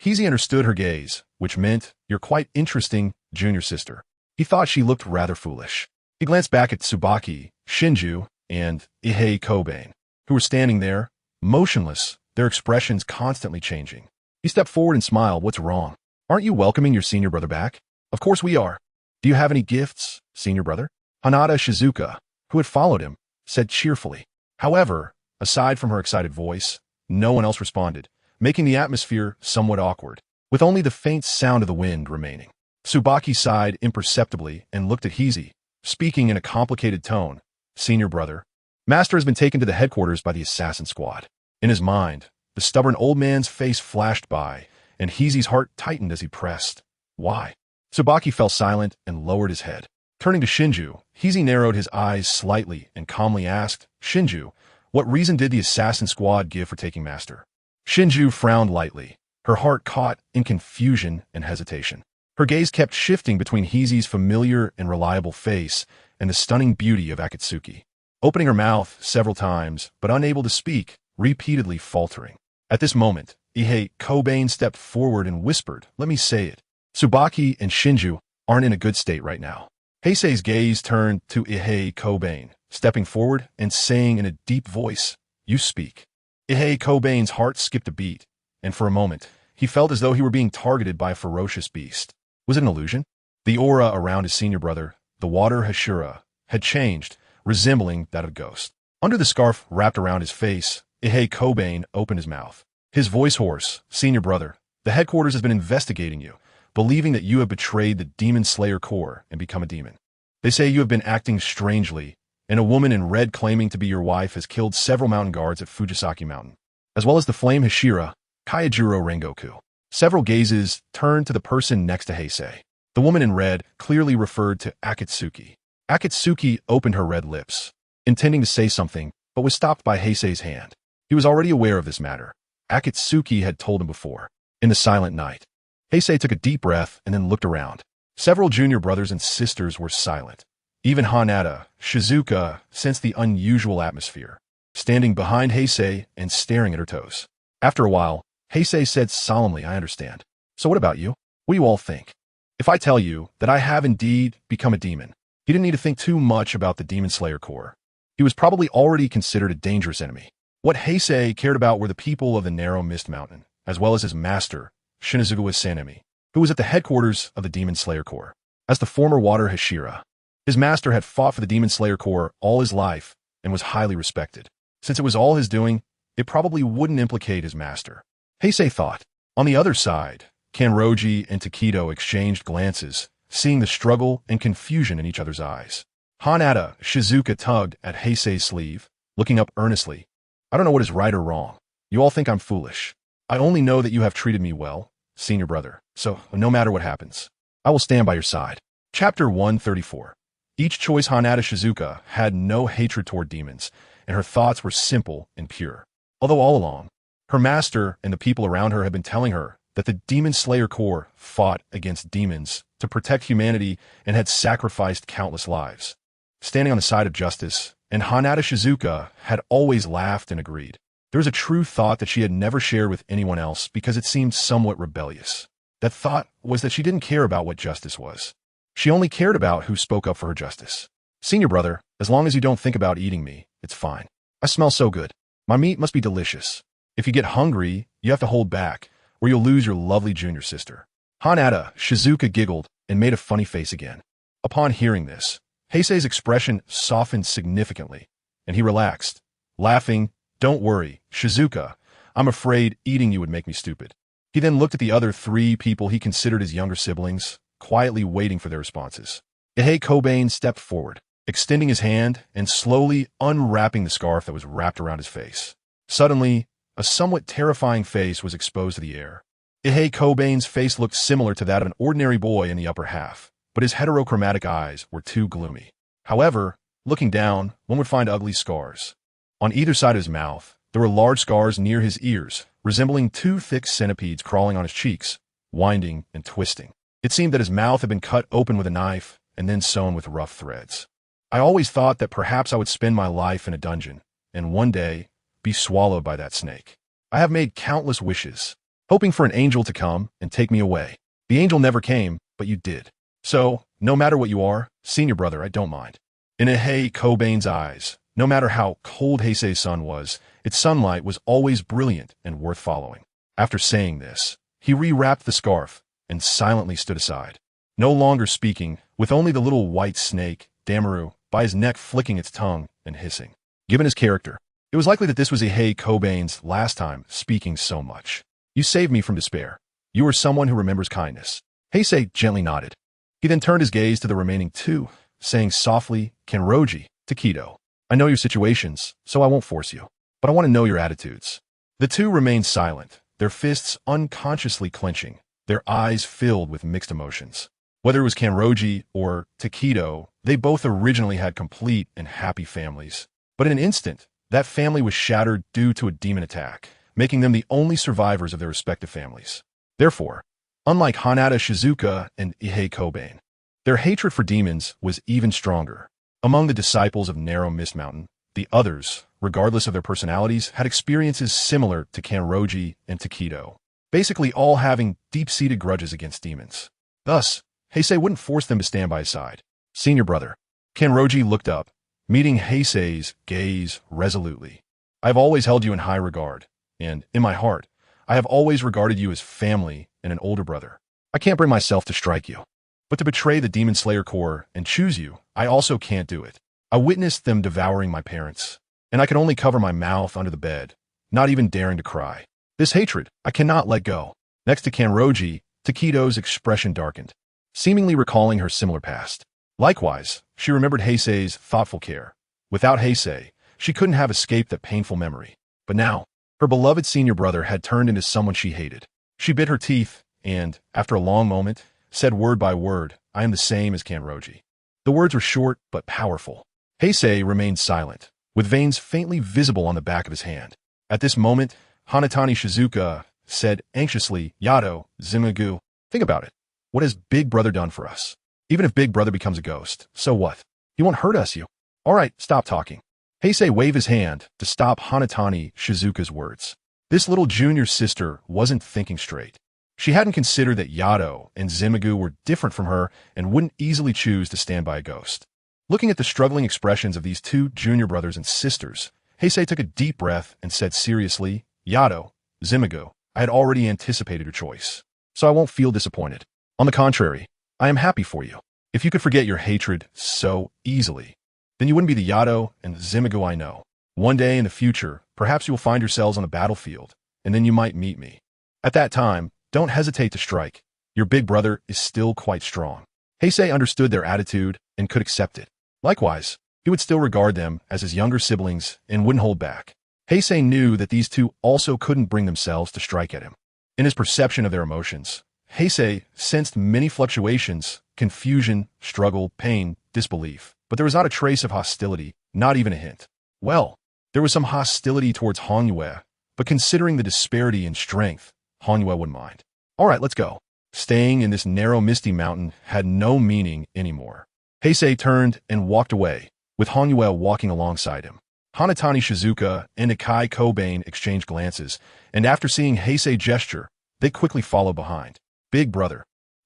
Heisei understood her gaze, which meant, "You're quite interesting, junior sister." He thought she looked rather foolish. He glanced back at Tsubaki, Shinju, and Ihei Kobain, who were standing there, motionless, their expressions constantly changing. He stepped forward and smiled. "What's wrong? Aren't you welcoming your senior brother back?" "Of course we are. Do you have any gifts, senior brother?" Hanada Shizuka, who had followed him, said cheerfully. However, aside from her excited voice, no one else responded, making the atmosphere somewhat awkward, with only the faint sound of the wind remaining. Tsubaki sighed imperceptibly and looked at Heisei, speaking in a complicated tone. "Senior brother, Master has been taken to the headquarters by the assassin squad." In his mind, the stubborn old man's face flashed by, and Heisei's heart tightened as he pressed. "Why?" Tsubaki fell silent and lowered his head. Turning to Shinju, Heisei narrowed his eyes slightly and calmly asked, "Shinju, what reason did the assassin squad give for taking Master?" Shinju frowned lightly, her heart caught in confusion and hesitation. Her gaze kept shifting between Heisei's familiar and reliable face and the stunning beauty of Akatsuki. Opening her mouth several times, but unable to speak, repeatedly faltering. At this moment, Ihei Kobain stepped forward and whispered, "Let me say it. Tsubaki and Shinju aren't in a good state right now." Heisei's gaze turned to Ihei Kobain, stepping forward and saying in a deep voice, "You speak." Ihei Kobain's heart skipped a beat, and for a moment, he felt as though he were being targeted by a ferocious beast. Was it an illusion? The aura around his senior brother, the water Hashira, had changed, resembling that of a ghost. Under the scarf wrapped around his face, Ihei Kobain opened his mouth. His voice hoarse, "Senior brother, the headquarters has been investigating you, believing that you have betrayed the Demon Slayer Corps and become a demon. They say you have been acting strangely, and a woman in red claiming to be your wife has killed several mountain guards at Fujisaki Mountain, as well as the flame Hashira, Kayajuro Rengoku." Several gazes turned to the person next to Heisei. The woman in red clearly referred to Akatsuki. Akatsuki opened her red lips, intending to say something, but was stopped by Heisei's hand. He was already aware of this matter. Akatsuki had told him before, in the silent night. Heisei took a deep breath and then looked around. Several junior brothers and sisters were silent. Even Hanada, Shizuka, sensed the unusual atmosphere, standing behind Heisei and staring at her toes. After a while, Heisei said solemnly, "I understand. So what about you? What do you all think? If I tell you that I have indeed become a demon." He didn't need to think too much about the Demon Slayer Corps. He was probably already considered a dangerous enemy. What Heisei cared about were the people of the Narrow Mist Mountain, as well as his master, Shinazugawa Sanemi, who was at the headquarters of the Demon Slayer Corps. As the former water Hashira, his master had fought for the Demon Slayer Corps all his life and was highly respected. Since it was all his doing, it probably wouldn't implicate his master. Heisei thought. On the other side, Kanroji and Takedo exchanged glances, seeing the struggle and confusion in each other's eyes. Hanada Shizuka tugged at Heisei's sleeve, looking up earnestly. "I don't know what is right or wrong. You all think I'm foolish. I only know that you have treated me well, senior brother, so no matter what happens, I will stand by your side." Chapter 134. Each choice Hanada Shizuka had no hatred toward demons, and her thoughts were simple and pure. Although all along, her master and the people around her had been telling her that the Demon Slayer Corps fought against demons to protect humanity and had sacrificed countless lives, standing on the side of justice, and Hanada Shizuka had always laughed and agreed. There was a true thought that she had never shared with anyone else because it seemed somewhat rebellious. That thought was that she didn't care about what justice was. She only cared about who spoke up for her justice. "Senior brother, as long as you don't think about eating me, it's fine. I smell so good. My meat must be delicious. If you get hungry, you have to hold back, or you'll lose your lovely junior sister." Hanada Shizuka giggled and made a funny face again. Upon hearing this, Heisei's expression softened significantly, and he relaxed, laughing. "Don't worry, Shizuka. I'm afraid eating you would make me stupid." He then looked at the other three people he considered his younger siblings, quietly waiting for their responses. Ihei Kobain stepped forward, extending his hand and slowly unwrapping the scarf that was wrapped around his face. Suddenly, a somewhat terrifying face was exposed to the air. Ihei Kobain's face looked similar to that of an ordinary boy in the upper half, but his heterochromatic eyes were too gloomy. However, looking down, one would find ugly scars. On either side of his mouth, there were large scars near his ears, resembling two thick centipedes crawling on his cheeks, winding and twisting. It seemed that his mouth had been cut open with a knife and then sewn with rough threads. I always thought that perhaps I would spend my life in a dungeon, and one day be swallowed by that snake. I have made countless wishes, hoping for an angel to come and take me away. The angel never came, but you did. So, no matter what you are, senior brother, I don't mind. In Heisei Kobane's eyes, no matter how cold Heisei's sun was, its sunlight was always brilliant and worth following. After saying this, he rewrapped the scarf and silently stood aside, no longer speaking, with only the little white snake, Damaru, by his neck flicking its tongue and hissing. Given his character, it was likely that this was Heisei Kobane's last time speaking so much. You saved me from despair. You are someone who remembers kindness. Heisei gently nodded. He then turned his gaze to the remaining two, saying softly, Kenroji, Takedo. I know your situations, so I won't force you, but I want to know your attitudes. The two remained silent, their fists unconsciously clenching, their eyes filled with mixed emotions. Whether it was Kenroji or Takedo, they both originally had complete and happy families. But in an instant, that family was shattered due to a demon attack, making them the only survivors of their respective families. Therefore, unlike Hanada Shizuka and Heisei Kobane, their hatred for demons was even stronger. Among the disciples of Narrow Mist Mountain, the others, regardless of their personalities, had experiences similar to Kenroji and Takedo, basically all having deep-seated grudges against demons. Thus, Heisei wouldn't force them to stand by his side. Senior brother. Kenroji looked up, meeting Heisei's gaze resolutely. I have always held you in high regard, and, in my heart, I have always regarded you as family and an older brother. I can't bring myself to strike you. But to betray the Demon Slayer Corps and choose you, I also can't do it. I witnessed them devouring my parents, and I could only cover my mouth under the bed, not even daring to cry. This hatred, I cannot let go. Next to Kenroji, Takedo's expression darkened, seemingly recalling her similar past. Likewise, she remembered Heisei's thoughtful care. Without Heisei, she couldn't have escaped that painful memory. But now, her beloved senior brother had turned into someone she hated. She bit her teeth and, after a long moment, said word by word, I am the same as Kenroji. The words were short but powerful. Heisei remained silent, with veins faintly visible on the back of his hand. At this moment, Hanatani Shizuka said anxiously, Yado, Zimagu, think about it. What has Big Brother done for us? Even if Big Brother becomes a ghost, so what? He won't hurt us, you. All right, stop talking. Heisei waved his hand to stop Hanatani Shizuka's words. This little junior sister wasn't thinking straight. She hadn't considered that Yado and Zimagu were different from her and wouldn't easily choose to stand by a ghost. Looking at the struggling expressions of these two junior brothers and sisters, Heisei took a deep breath and said seriously, Yado, Zimagu, I had already anticipated your choice, so I won't feel disappointed. On the contrary, I am happy for you. If you could forget your hatred so easily, then you wouldn't be the Yado and Zimagu I know. One day in the future, perhaps you will find yourselves on a battlefield, and then you might meet me. At that time, don't hesitate to strike. Your big brother is still quite strong. Heisei understood their attitude and could accept it. Likewise, he would still regard them as his younger siblings and wouldn't hold back. Heisei knew that these two also couldn't bring themselves to strike at him. In his perception of their emotions, Heisei sensed many fluctuations, confusion, struggle, pain, disbelief, but there was not a trace of hostility, not even a hint. Well, there was some hostility towards Hanyue, but considering the disparity in strength, Hanyue wouldn't mind. All right, let's go. Staying in this narrow misty mountain had no meaning anymore. Heisei turned and walked away, with Hanyue walking alongside him. Hanatani Shizuka and Heisei Kobane exchanged glances, and after seeing Heisei gesture, they quickly followed behind. Big brother.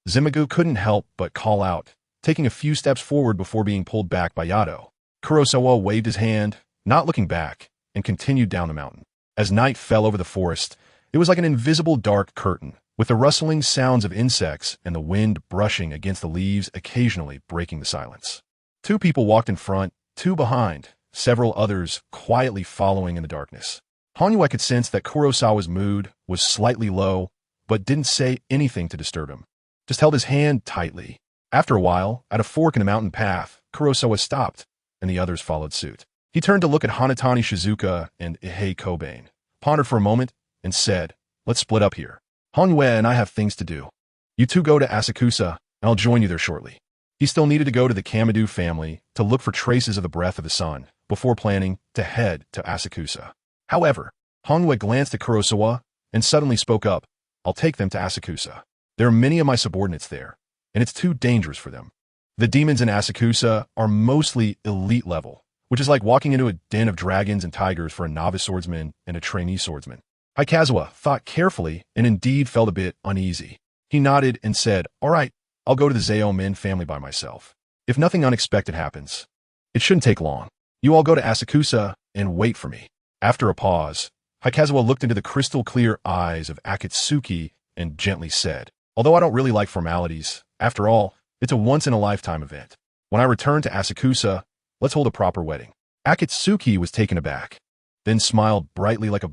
Zimagu couldn't help but call out, taking a few steps forward before being pulled back by Yado. Kurosawa waved his hand, not looking back, and continued down the mountain. As night fell over the forest, it was like an invisible dark curtain, with the rustling sounds of insects and the wind brushing against the leaves occasionally breaking the silence. Two people walked in front, two behind, several others quietly following in the darkness. Hanyue could sense that Kurosawa's mood was slightly low, but didn't say anything to disturb him. Just held his hand tightly. After a while, at a fork in the mountain path, Kurosawa stopped, and the others followed suit. He turned to look at Hanatani Shizuka and Heisei Kobane, pondered for a moment, and said, let's split up here. Hanyue and I have things to do. You two go to Asakusa, and I'll join you there shortly. He still needed to go to the Kamadu family to look for traces of the breath of the sun before planning to head to Asakusa. However, Hongwei glanced at Kurosawa and suddenly spoke up. I'll take them to Asakusa. There are many of my subordinates there, and it's too dangerous for them. The demons in Asakusa are mostly elite level, which is like walking into a den of dragons and tigers for a novice swordsman and a trainee swordsman. Haikazuwa thought carefully and indeed felt a bit uneasy. He nodded and said, all right, I'll go to the Zaomin family by myself. If nothing unexpected happens, it shouldn't take long. You all go to Asakusa and wait for me. After a pause, Haikazuwa looked into the crystal-clear eyes of Akatsuki and gently said, although I don't really like formalities, after all, it's a once-in-a-lifetime event. When I return to Asakusa, let's hold a proper wedding. Akatsuki was taken aback, then smiled brightly like a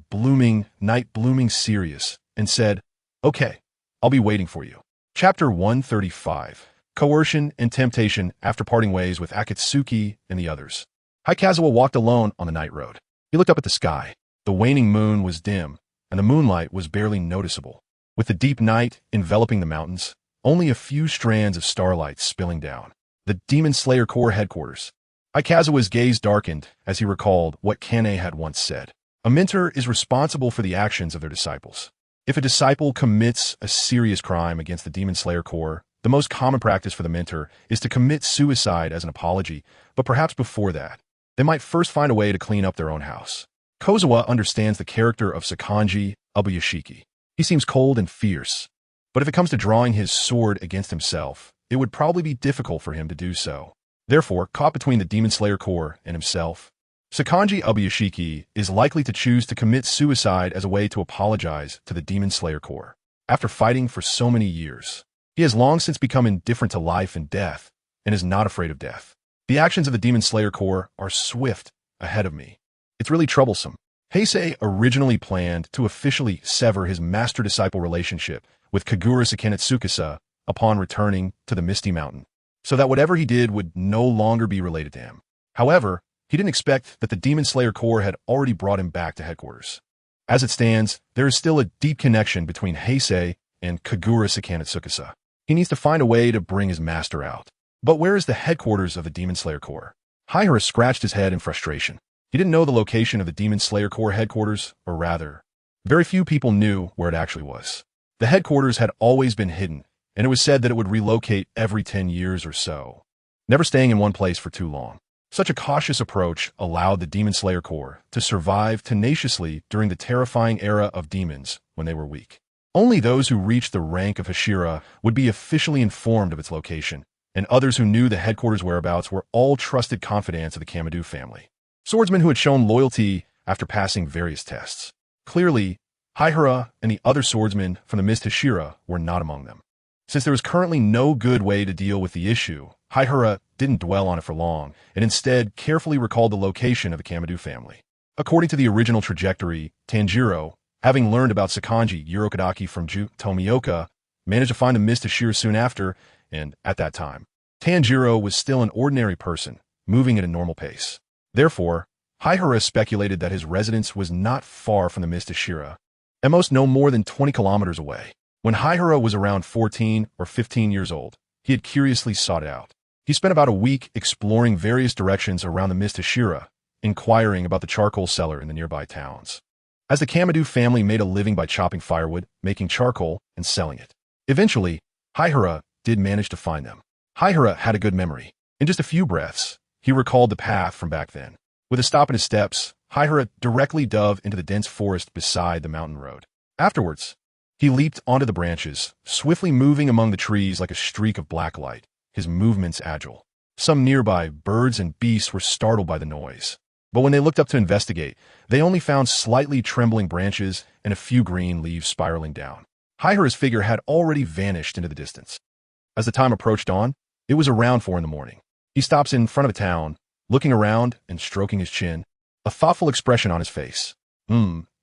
night blooming Sirius, and said, okay, I'll be waiting for you. Chapter 135. Coercion and Temptation after parting ways with Akatsuki and the others. Haikazuwa walked alone on the night road. He looked up at the sky. The waning moon was dim, and the moonlight was barely noticeable. With the deep night enveloping the mountains, only a few strands of starlight spilling down. The Demon Slayer Corps headquarters. Haikazuwa's gaze darkened as he recalled what Kane had once said. A mentor is responsible for the actions of their disciples. If a disciple commits a serious crime against the Demon Slayer Corps, the most common practice for the mentor is to commit suicide as an apology, but perhaps before that, they might first find a way to clean up their own house. Kozawa understands the character of Sakanji Ubuyashiki. He seems cold and fierce, but if it comes to drawing his sword against himself, it would probably be difficult for him to do so. Therefore, caught between the Demon Slayer Corps and himself, Sakanji Ubuyashiki is likely to choose to commit suicide as a way to apologize to the Demon Slayer Corps. After fighting for so many years, he has long since become indifferent to life and death, and is not afraid of death. The actions of the Demon Slayer Corps are swift ahead of me. It's really troublesome. Heisei originally planned to officially sever his master-disciple relationship with Kagura Sakena upon returning to the Misty Mountain, so that whatever he did would no longer be related to him. However, he didn't expect that the Demon Slayer Corps had already brought him back to headquarters. As it stands, there is still a deep connection between Heisei and Kagura Sakena. He needs to find a way to bring his master out. But where is the headquarters of the Demon Slayer Corps? Haihara scratched his head in frustration. He didn't know the location of the Demon Slayer Corps headquarters, or rather, very few people knew where it actually was. The headquarters had always been hidden, and it was said that it would relocate every 10 years or so, never staying in one place for too long. Such a cautious approach allowed the Demon Slayer Corps to survive tenaciously during the terrifying era of demons when they were weak. Only those who reached the rank of Hashira would be officially informed of its location, and others who knew the headquarters' whereabouts were all trusted confidants of the Kamadu family. Swordsmen who had shown loyalty after passing various tests. Clearly, Haihara and the other swordsmen from the Mist Hashira were not among them. Since there was currently no good way to deal with the issue, Haihara didn't dwell on it for long, and instead carefully recalled the location of the Kamadu family. According to the original trajectory, Tanjiro, having learned about Sakanji Urokodaki from Ju Tomioka, managed to find the Mist Hashira soon after, and at that time, Tanjiro was still an ordinary person, moving at a normal pace. Therefore, Haihara speculated that his residence was not far from the Mist Hashira, at most no more than 20 kilometers away. When Haihara was around 14 or 15 years old, he had curiously sought it out. He spent about a week exploring various directions around the Mist Hashira, inquiring about the charcoal cellar in the nearby towns. As the Kamadu family made a living by chopping firewood, making charcoal, and selling it. Eventually, Haihara did manage to find them. Haihara had a good memory. In just a few breaths, he recalled the path from back then. With a stop in his steps, Haihara directly dove into the dense forest beside the mountain road. Afterwards, he leaped onto the branches, swiftly moving among the trees like a streak of black light, his movements agile. Some nearby birds and beasts were startled by the noise. But when they looked up to investigate, they only found slightly trembling branches and a few green leaves spiraling down. Haihara's figure had already vanished into the distance. As the time approached dawn, it was around 4 in the morning. He stops in front of a town, looking around and stroking his chin, a thoughtful expression on his face.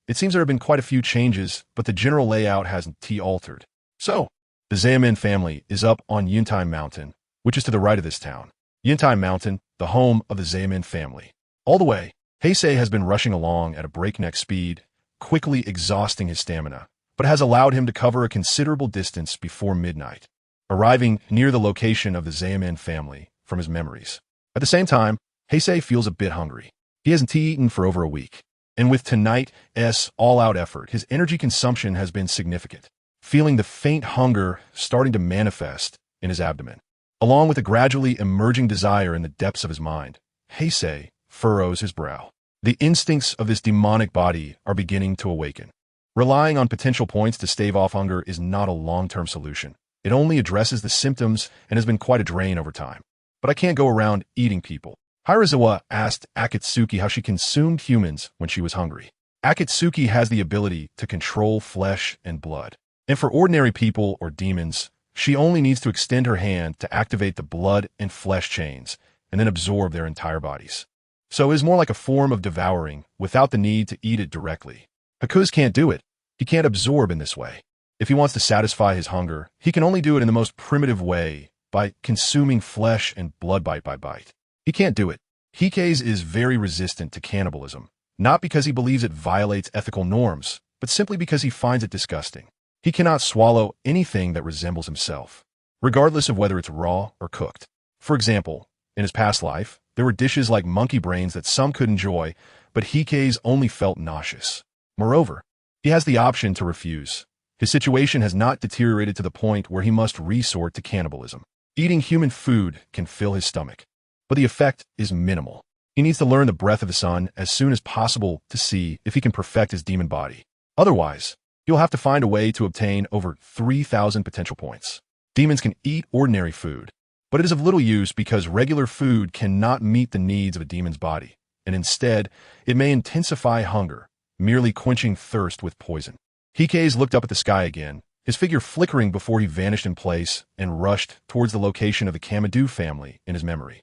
It seems there have been quite a few changes, but the general layout hasn't altered. So, the Zaemin family is up on Yuntai Mountain, which is to the right of this town. Yuntai Mountain, the home of the Zaemin family. All the way, Heisei has been rushing along at a breakneck speed, quickly exhausting his stamina, but has allowed him to cover a considerable distance before midnight. arriving near the location of the Zaeman family from his memories. At the same time, Heisei feels a bit hungry. He hasn't eaten for over a week. And with tonight's all-out effort, his energy consumption has been significant, feeling the faint hunger starting to manifest in his abdomen. Along with a gradually emerging desire in the depths of his mind, Heisei furrows his brow. The instincts of this demonic body are beginning to awaken. Relying on potential points to stave off hunger is not a long-term solution. It only addresses the symptoms and has been quite a drain over time. But I can't go around eating people. Hirazawa asked Akatsuki how she consumed humans when she was hungry. Akatsuki has the ability to control flesh and blood. And for ordinary people or demons, she only needs to extend her hand to activate the blood and flesh chains and then absorb their entire bodies. So it is more like a form of devouring without the need to eat it directly. Haku's can't do it. He can't absorb in this way. If he wants to satisfy his hunger, he can only do it in the most primitive way, by consuming flesh and blood bite by bite. He can't do it. Hikes is very resistant to cannibalism, not because he believes it violates ethical norms, but simply because he finds it disgusting. He cannot swallow anything that resembles himself, regardless of whether it's raw or cooked. For example, in his past life, there were dishes like monkey brains that some could enjoy, but Hikes only felt nauseous. Moreover, he has the option to refuse. His situation has not deteriorated to the point where he must resort to cannibalism. Eating human food can fill his stomach, but the effect is minimal. He needs to learn the breath of the sun as soon as possible to see if he can perfect his demon body. Otherwise, he'll have to find a way to obtain over 3,000 potential points. Demons can eat ordinary food, but it is of little use because regular food cannot meet the needs of a demon's body, and instead, it may intensify hunger, merely quenching thirst with poison. Hikes looked up at the sky again, his figure flickering before he vanished in place and rushed towards the location of the Kamadu family in his memory.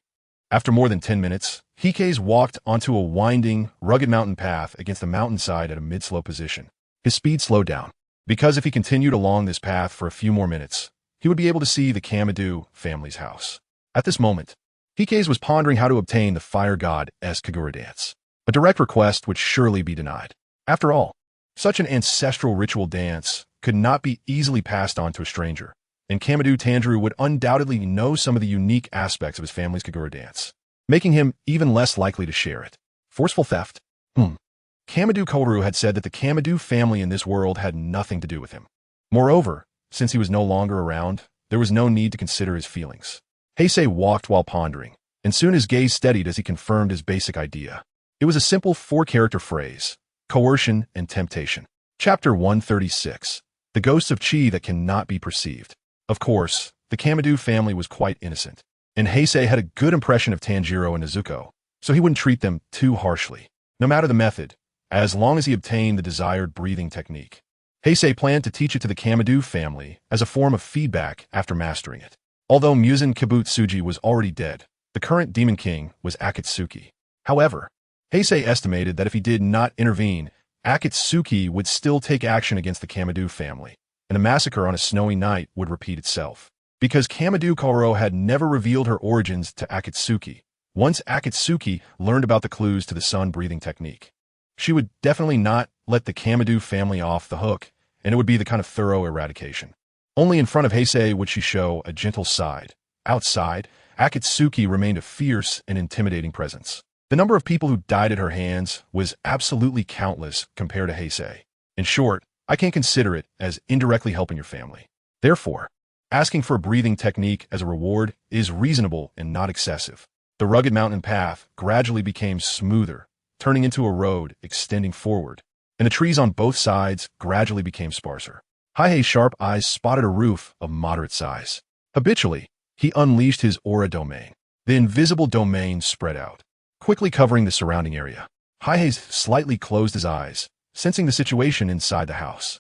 After more than 10 minutes, Hikes walked onto a winding, rugged mountain path against the mountainside at a mid-slope position. His speed slowed down, because if he continued along this path for a few more minutes, he would be able to see the Kamadu family's house. At this moment, Hikes was pondering how to obtain the fire god's Kagura dance. A direct request would surely be denied. After all, such an ancestral ritual dance could not be easily passed on to a stranger, and Kamadu Tanjiro would undoubtedly know some of the unique aspects of his family's Kagura dance, making him even less likely to share it. Forceful theft? Kamadu Koru had said that the Kamadu family in this world had nothing to do with him. Moreover, since he was no longer around, there was no need to consider his feelings. Heisei walked while pondering, and soon his gaze steadied as he confirmed his basic idea. It was a simple 4-character phrase: coercion and temptation. Chapter 136. The Ghosts of Chi That Cannot Be Perceived. Of course, the Kamadu family was quite innocent, and Heisei had a good impression of Tanjiro and Nezuko, so he wouldn't treat them too harshly, no matter the method, as long as he obtained the desired breathing technique. Heisei planned to teach it to the Kamadu family as a form of feedback after mastering it. Although Muzan Kibutsuji was already dead, the current Demon King was Akatsuki. However, Heisei estimated that if he did not intervene, Akatsuki would still take action against the Kamadu family, and the massacre on a snowy night would repeat itself. Because Kamadu Koro had never revealed her origins to Akatsuki, once Akatsuki learned about the clues to the sun-breathing technique, she would definitely not let the Kamadu family off the hook, and it would be the kind of thorough eradication. Only in front of Heisei would she show a gentle side. Outside, Akatsuki remained a fierce and intimidating presence. The number of people who died at her hands was absolutely countless compared to Heisei. In short, I can't consider it as indirectly helping your family. Therefore, asking for a breathing technique as a reward is reasonable and not excessive. The rugged mountain path gradually became smoother, turning into a road extending forward, and the trees on both sides gradually became sparser. Heisei's sharp eyes spotted a roof of moderate size. Habitually, he unleashed his aura domain. The invisible domain spread out, quickly covering the surrounding area. Heisei slightly closed his eyes, sensing the situation inside the house.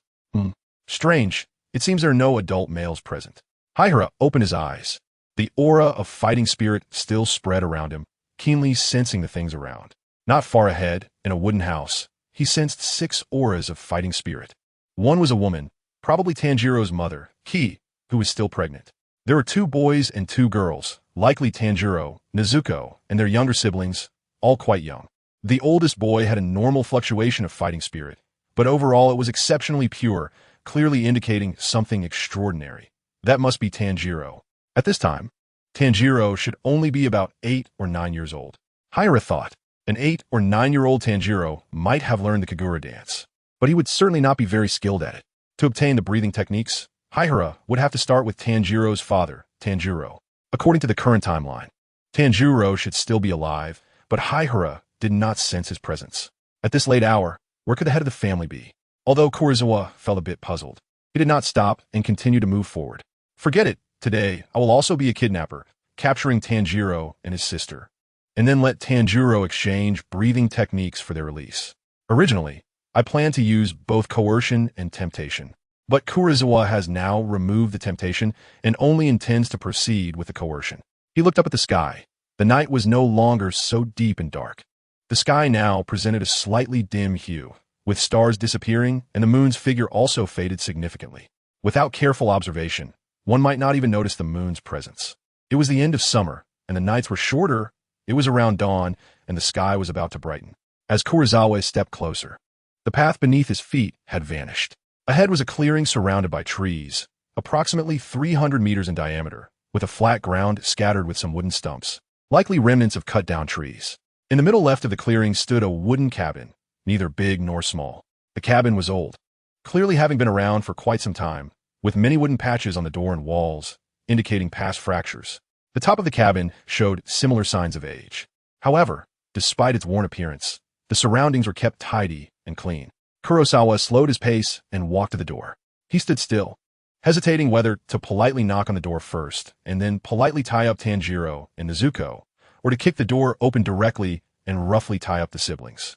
Strange. It seems there are no adult males present. Haihara opened his eyes. The aura of fighting spirit still spread around him, keenly sensing the things around. Not far ahead, in a wooden house, he sensed 6 auras of fighting spirit. One was a woman, probably Tanjiro's mother, Ki, who was still pregnant. There were 2 boys and 2 girls, likely Tanjiro, Nezuko, and their younger siblings, all quite young. The oldest boy had a normal fluctuation of fighting spirit, but overall it was exceptionally pure, clearly indicating something extraordinary. That must be Tanjiro. At this time, Tanjiro should only be about 8 or 9 years old. Haihara thought an 8 or 9-year-old Tanjiro might have learned the Kagura dance, but he would certainly not be very skilled at it. To obtain the breathing techniques, Haihara would have to start with Tanjiro's father, Tanjiro. According to the current timeline, Tanjiro should still be alive, but Haihara did not sense his presence. At this late hour, where could the head of the family be? Although Kurosawa felt a bit puzzled, he did not stop and continued to move forward. Forget it. Today, I will also be a kidnapper, capturing Tanjiro and his sister, and then let Tanjiro exchange breathing techniques for their release. Originally, I planned to use both coercion and temptation, but Kurosawa has now removed the temptation and only intends to proceed with the coercion. He looked up at the sky. The night was no longer so deep and dark. The sky now presented a slightly dim hue, with stars disappearing and the moon's figure also faded significantly. Without careful observation, one might not even notice the moon's presence. It was the end of summer, and the nights were shorter. It was around dawn, and the sky was about to brighten. As Kurosawa stepped closer, the path beneath his feet had vanished. Ahead was a clearing surrounded by trees, approximately 300 meters in diameter, with a flat ground scattered with some wooden stumps, likely remnants of cut-down trees. In the middle left of the clearing stood a wooden cabin, neither big nor small. The cabin was old, clearly having been around for quite some time, with many wooden patches on the door and walls, indicating past fractures. The top of the cabin showed similar signs of age. However, despite its worn appearance, the surroundings were kept tidy and clean. Kurosawa slowed his pace and walked to the door. He stood still, hesitating whether to politely knock on the door first and then politely tie up Tanjiro and Nezuko, or to kick the door open directly and roughly tie up the siblings.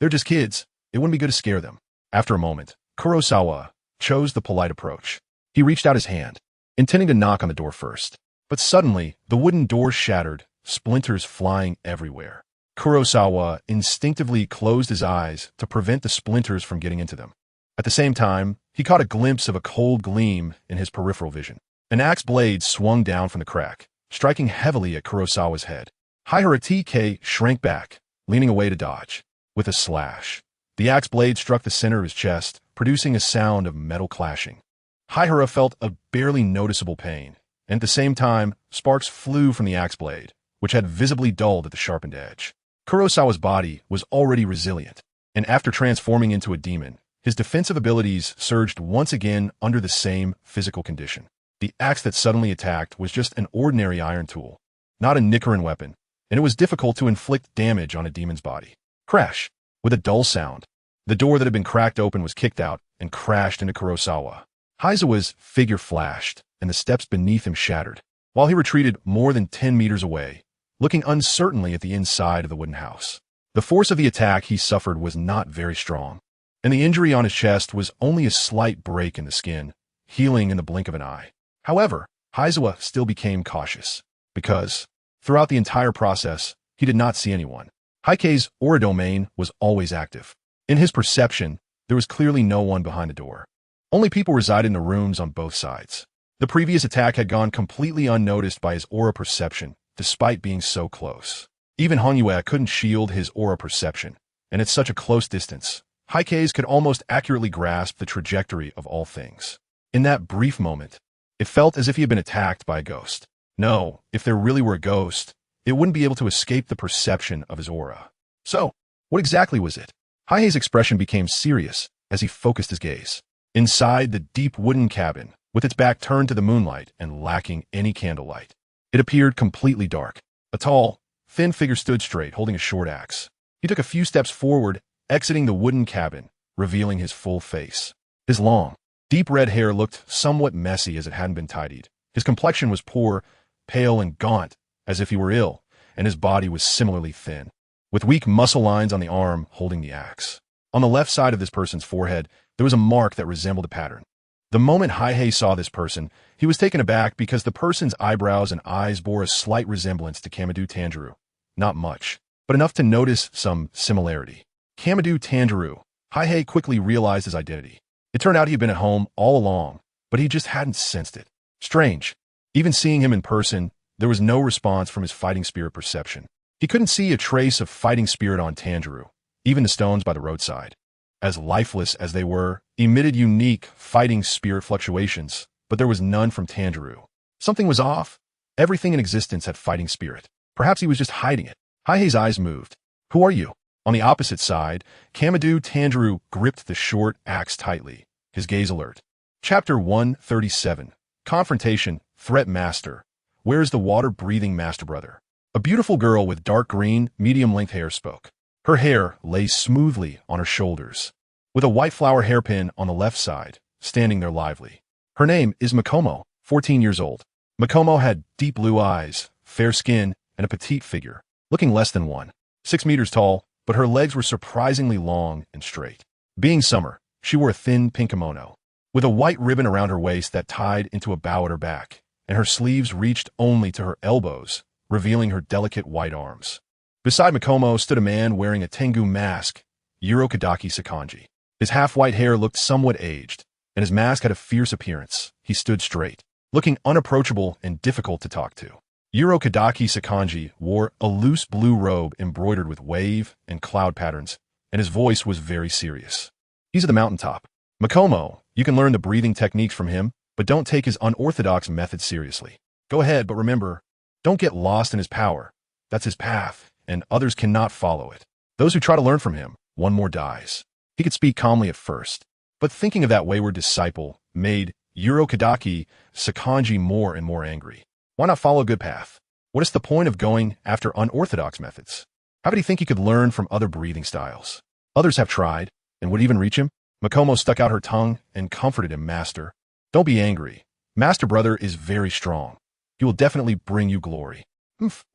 They're just kids. It wouldn't be good to scare them. After a moment, Kurosawa chose the polite approach. He reached out his hand, intending to knock on the door first. But suddenly, the wooden door shattered, splinters flying everywhere. Kurosawa instinctively closed his eyes to prevent the splinters from getting into them. At the same time, he caught a glimpse of a cold gleam in his peripheral vision. An axe blade swung down from the crack, striking heavily at Kurosawa's head. Haihara TK shrank back, leaning away to dodge. With a slash, the axe blade struck the center of his chest, producing a sound of metal clashing. Haihara felt a barely noticeable pain, and at the same time, sparks flew from the axe blade, which had visibly dulled at the sharpened edge. Kurosawa's body was already resilient, and after transforming into a demon, his defensive abilities surged once again under the same physical condition. The axe that suddenly attacked was just an ordinary iron tool, not a Nichiren weapon, and it was difficult to inflict damage on a demon's body. Crash! With a dull sound, the door that had been cracked open was kicked out and crashed into Kurosawa. Heisewa's figure flashed, and the steps beneath him shattered, while he retreated more than 10 meters away, looking uncertainly at the inside of the wooden house. The force of the attack he suffered was not very strong, and the injury on his chest was only a slight break in the skin, healing in the blink of an eye. However, Heisewa still became cautious, because, throughout the entire process, he did not see anyone. Heisei's aura domain was always active. In his perception, there was clearly no one behind the door. Only people resided in the rooms on both sides. The previous attack had gone completely unnoticed by his aura perception, despite being so close. Even Honyue couldn't shield his aura perception, and at such a close distance, Heisei could almost accurately grasp the trajectory of all things. In that brief moment, it felt as if he had been attacked by a ghost. No, if there really were a ghost, it wouldn't be able to escape the perception of his aura. So, what exactly was it? Heisei's expression became serious as he focused his gaze. Inside the deep wooden cabin, with its back turned to the moonlight and lacking any candlelight, it appeared completely dark. A tall, thin figure stood straight, holding a short axe. He took a few steps forward, exiting the wooden cabin, revealing his full face. His long, deep red hair looked somewhat messy as it hadn't been tidied. His complexion was poor, pale and gaunt, as if he were ill, and his body was similarly thin, with weak muscle lines on the arm holding the axe. On the left side of this person's forehead, there was a mark that resembled a pattern. The moment Heisei saw this person, he was taken aback because the person's eyebrows and eyes bore a slight resemblance to Kamado Tanjiro. Not much, but enough to notice some similarity. Kamado Tanjiro. Heisei quickly realized his identity. It turned out he'd been at home all along, but he just hadn't sensed it. Strange. Even seeing him in person, there was no response from his fighting spirit perception. He couldn't see a trace of fighting spirit on Tanjiro, even the stones by the roadside, as lifeless as they were, emitted unique fighting spirit fluctuations, but there was none from Tanjiro. Something was off. Everything in existence had fighting spirit. Perhaps he was just hiding it. Heisei's eyes moved. Who are you? On the opposite side, Kamado Tanjiro gripped the short axe tightly, his gaze alert. Chapter 137. Confrontation, Threat Master. Where is the water-breathing master brother? A beautiful girl with dark green, medium-length hair spoke. Her hair lay smoothly on her shoulders, with a white flower hairpin on the left side, standing there lively. Her name is Machino, 14 years old. Machino had deep blue eyes, fair skin, and a petite figure, looking less than 6 meters tall, but her legs were surprisingly long and straight. Being summer, she wore a thin pink kimono, with a white ribbon around her waist that tied into a bow at her back, and her sleeves reached only to her elbows, revealing her delicate white arms. Beside Machino stood a man wearing a Tengu mask, Kadaki Sakanji. His half-white hair looked somewhat aged, and his mask had a fierce appearance. He stood straight, looking unapproachable and difficult to talk to. Kadaki Sakanji wore a loose blue robe embroidered with wave and cloud patterns, and his voice was very serious. He's at the mountaintop. Machino, you can learn the breathing techniques from him, but don't take his unorthodox methods seriously. Go ahead, but remember, don't get lost in his power. That's his path, and others cannot follow it. Those who try to learn from him, one more dies. He could speak calmly at first, but thinking of that wayward disciple made Kadaki Sakanji more and more angry. Why not follow a good path? What is the point of going after unorthodox methods? How could he think he could learn from other breathing styles? Others have tried, and would even reach him. Machino stuck out her tongue and comforted him, Master. Don't be angry. Master Brother is very strong. He will definitely bring you glory.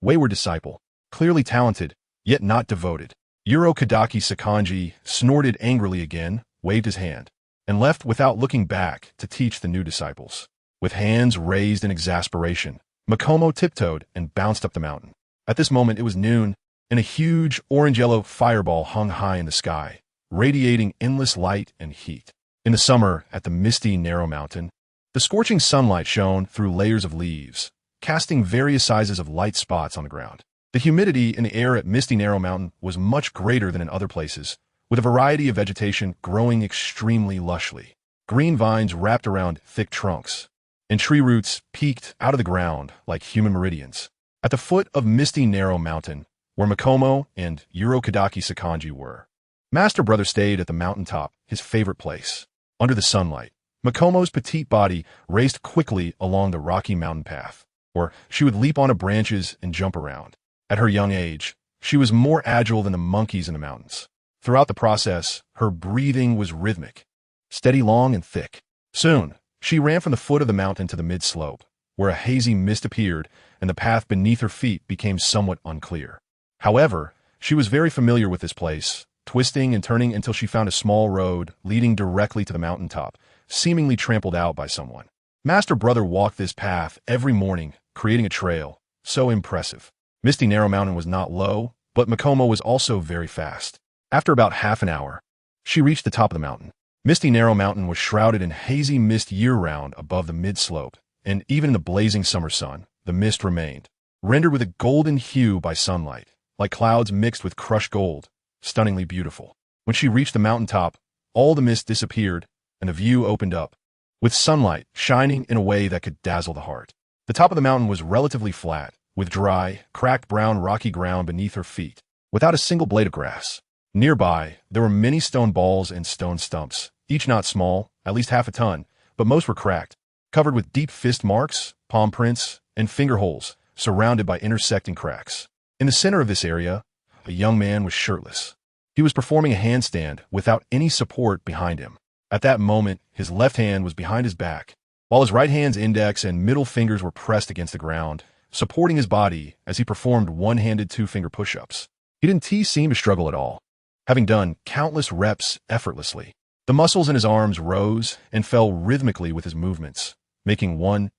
Wayward disciple. Clearly talented, yet not devoted. Kadaki Sakanji snorted angrily again, waved his hand, and left without looking back to teach the new disciples. With hands raised in exasperation, Machino tiptoed and bounced up the mountain. At this moment it was noon, and a huge orange-yellow fireball hung high in the sky, radiating endless light and heat. In the summer, at the misty, narrow mountain, the scorching sunlight shone through layers of leaves, casting various sizes of light spots on the ground. The humidity in the air at Misty Narrow Mountain was much greater than in other places, with a variety of vegetation growing extremely lushly. Green vines wrapped around thick trunks, and tree roots peeked out of the ground like human meridians. At the foot of Misty Narrow Mountain, where Machino and Kadaki Sakanji were, Master Brother stayed at the mountaintop, his favorite place. Under the sunlight, Machino's petite body raced quickly along the rocky mountain path, or she would leap onto branches and jump around. At her young age, she was more agile than the monkeys in the mountains. Throughout the process, her breathing was rhythmic, steady, long, and thick. Soon, she ran from the foot of the mountain to the mid-slope, where a hazy mist appeared and the path beneath her feet became somewhat unclear. However, she was very familiar with this place, twisting and turning until she found a small road leading directly to the mountaintop, seemingly trampled out by someone. Master Brother walked this path every morning, creating a trail, so impressive. Misty Narrow Mountain was not low, but Machino was also very fast. After about half an hour, she reached the top of the mountain. Misty Narrow Mountain was shrouded in hazy mist year-round above the mid-slope, and even in the blazing summer sun, the mist remained, rendered with a golden hue by sunlight, like clouds mixed with crushed gold, stunningly beautiful. When she reached the mountaintop, all the mist disappeared, and the view opened up, with sunlight shining in a way that could dazzle the heart. The top of the mountain was relatively flat, with dry, cracked brown rocky ground beneath her feet, without a single blade of grass. Nearby, there were many stone balls and stone stumps, each not small, at least half a ton, but most were cracked, covered with deep fist marks, palm prints, and finger holes, surrounded by intersecting cracks. In the center of this area, a young man was shirtless. He was performing a handstand without any support behind him. At that moment, his left hand was behind his back, while his right hand's index and middle fingers were pressed against the ground, supporting his body as he performed one-handed two-finger push-ups. He didn't seem to struggle at all, having done countless reps effortlessly. The muscles in his arms rose and fell rhythmically with his movements, making one's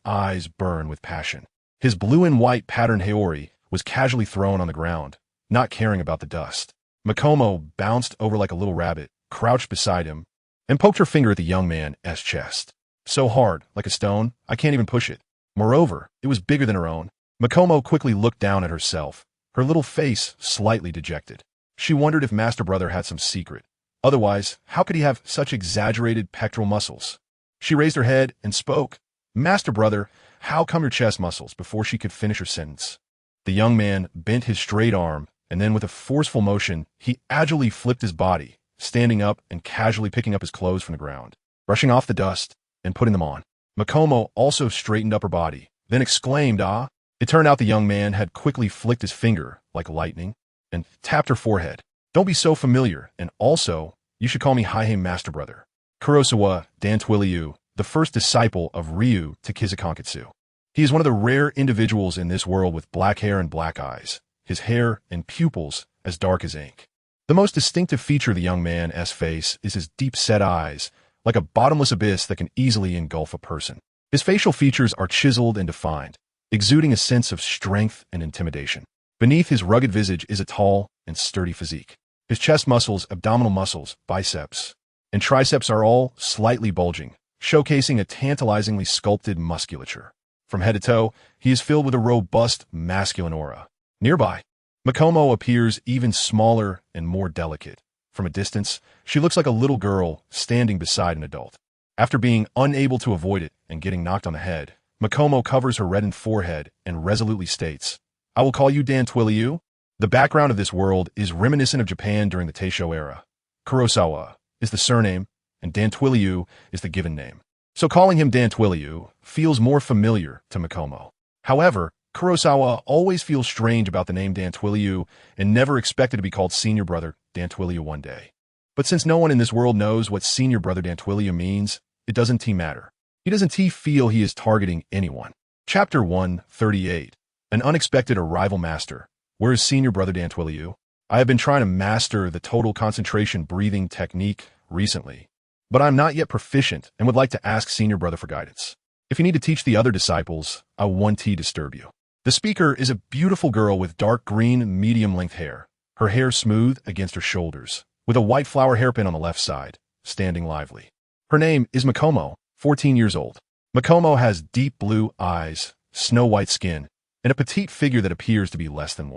eyes burn with passion. His blue and white patterned haori was casually thrown on the ground, not caring about the dust. Machino bounced over like a little rabbit, crouched beside him, and poked her finger at the young man's chest. So hard, like a stone, I can't even push it. Moreover, it was bigger than her own. Machino quickly looked down at herself, her little face slightly dejected. She wondered if Master Brother had some secret. Otherwise, how could he have such exaggerated pectoral muscles? She raised her head and spoke. Master brother, how come your chest muscles? Before she could finish her sentence, the young man bent his straight arm, and then with a forceful motion, he agilely flipped his body, standing up and casually picking up his clothes from the ground, brushing off the dust and putting them on. Machino also straightened up her body, then exclaimed, "Ah!" It turned out the young man had quickly flicked his finger, like lightning, and tapped her forehead. "Don't be so familiar, and also, you should call me Heisei Master Brother. Kurosawa Dantwiliu, the first disciple of Ryu to Kizakankatsu. He is one of the rare individuals in this world with black hair and black eyes, his hair and pupils as dark as ink. The most distinctive feature of the young man's face is his deep-set eyes, like a bottomless abyss that can easily engulf a person. His facial features are chiseled and defined, exuding a sense of strength and intimidation. Beneath his rugged visage is a tall and sturdy physique. His chest muscles, abdominal muscles, biceps, and triceps are all slightly bulging, showcasing a tantalizingly sculpted musculature. From head to toe, he is filled with a robust, masculine aura. Nearby, Machino appears even smaller and more delicate. From a distance, she looks like a little girl standing beside an adult. After being unable to avoid it and getting knocked on the head, Machino covers her reddened forehead and resolutely states, "I will call you Dantwiliu." The background of this world is reminiscent of Japan during the Taisho era. Kurosawa is the surname, and Dantwiliu is the given name. So calling him Dantwiliu feels more familiar to Machino. However, Kurosawa always feels strange about the name Dantwiliu and never expected to be called Senior Brother Dantwiliu one day. But since no one in this world knows what Senior Brother Dantwiliu means, it doesn't matter. He doesn't feel he is targeting anyone. Chapter 138. An unexpected arrival master. Where is Senior Brother Dantwiliu? I have been trying to master the total concentration breathing technique recently, but I'm not yet proficient and would like to ask Senior Brother for guidance. If you need to teach the other disciples, I won't disturb you. The speaker is a beautiful girl with dark green, medium-length hair, her hair smooth against her shoulders, with a white flower hairpin on the left side, standing lively. Her name is Machino, 14 years old. Machino has deep blue eyes, snow-white skin, and a petite figure that appears to be less than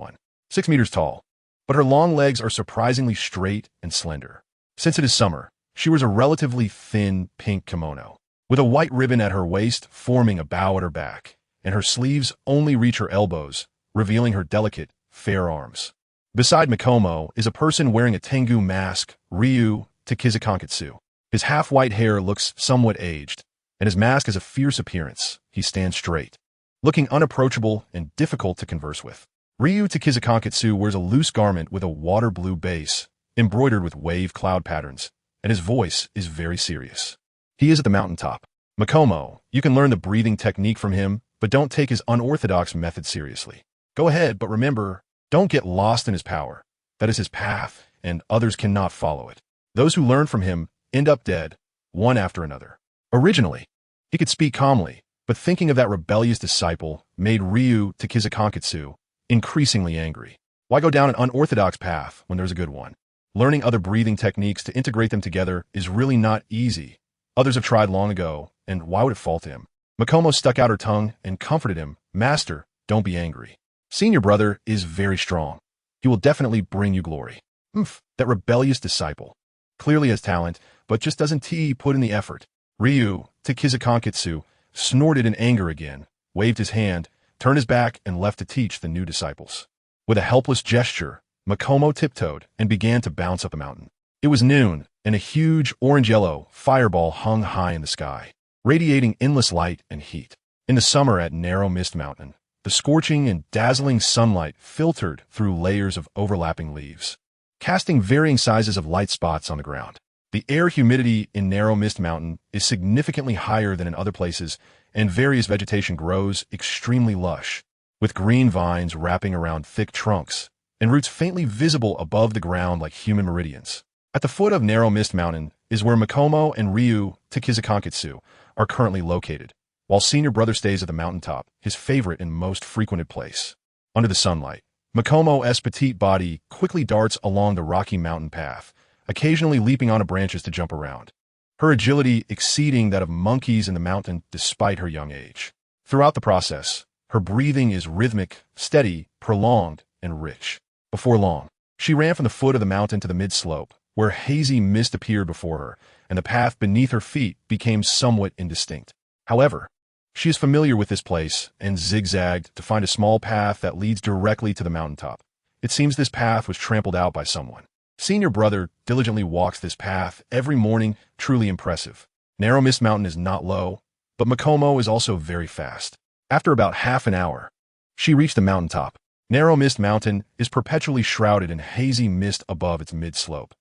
6 meters tall. But her long legs are surprisingly straight and slender. Since it is summer, she wears a relatively thin pink kimono, with a white ribbon at her waist forming a bow at her back, and her sleeves only reach her elbows, revealing her delicate, fair arms. Beside Machino is a person wearing a Tengu mask, Ryu to Kizakankatsu. His half-white hair looks somewhat aged, and his mask has a fierce appearance. He stands straight, looking unapproachable and difficult to converse with. Ryu to Kizakankatsu wears a loose garment with a water blue base, embroidered with wave cloud patterns, and his voice is very serious. He is at the mountaintop. Machino, you can learn the breathing technique from him, but don't take his unorthodox method seriously. Go ahead, but remember, don't get lost in his power. That is his path, and others cannot follow it. Those who learn from him end up dead, one after another. Originally, he could speak calmly, but thinking of that rebellious disciple made Ryu to Kizakankatsu increasingly angry. Why go down an unorthodox path when there's a good one? Learning other breathing techniques to integrate them together is really not easy. Others have tried long ago, and why would it fall to him? Machino stuck out her tongue and comforted him. Master, don't be angry. Senior Brother is very strong. He will definitely bring you glory. That rebellious disciple. Clearly has talent, but just doesn't put in the effort. Ryu to Kizakankatsu snorted in anger again, waved his hand, turned his back, and left to teach the new disciples. With a helpless gesture, Machino tiptoed and began to bounce up the mountain. It was noon, and a huge orange-yellow fireball hung high in the sky, radiating endless light and heat. In the summer at Narrow Mist Mountain, the scorching and dazzling sunlight filtered through layers of overlapping leaves, casting varying sizes of light spots on the ground. The air humidity in Narrow Mist Mountain is significantly higher than in other places, and various vegetation grows extremely lush, with green vines wrapping around thick trunks and roots faintly visible above the ground like human meridians. At the foot of Narrow Mist Mountain is where Machino and Ryu to Kizakankatsu are currently located, while Senior Brother stays at the mountaintop, his favorite and most frequented place. Under the sunlight, Machino's petite body quickly darts along the rocky mountain path, occasionally leaping onto branches to jump around, her agility exceeding that of monkeys in the mountain despite her young age. Throughout the process, her breathing is rhythmic, steady, prolonged, and rich. Before long, she ran from the foot of the mountain to the mid-slope, where hazy mist appeared before her, and the path beneath her feet became somewhat indistinct. However, she is familiar with this place and zigzagged to find a small path that leads directly to the mountaintop. It seems this path was trampled out by someone. Senior brother diligently walks this path every morning, truly impressive. Narrow Mist Mountain is not low, but Makomo is also very fast. After about half an hour, she reached the mountaintop. Narrow Mist Mountain is perpetually shrouded in hazy mist above its mid-slope.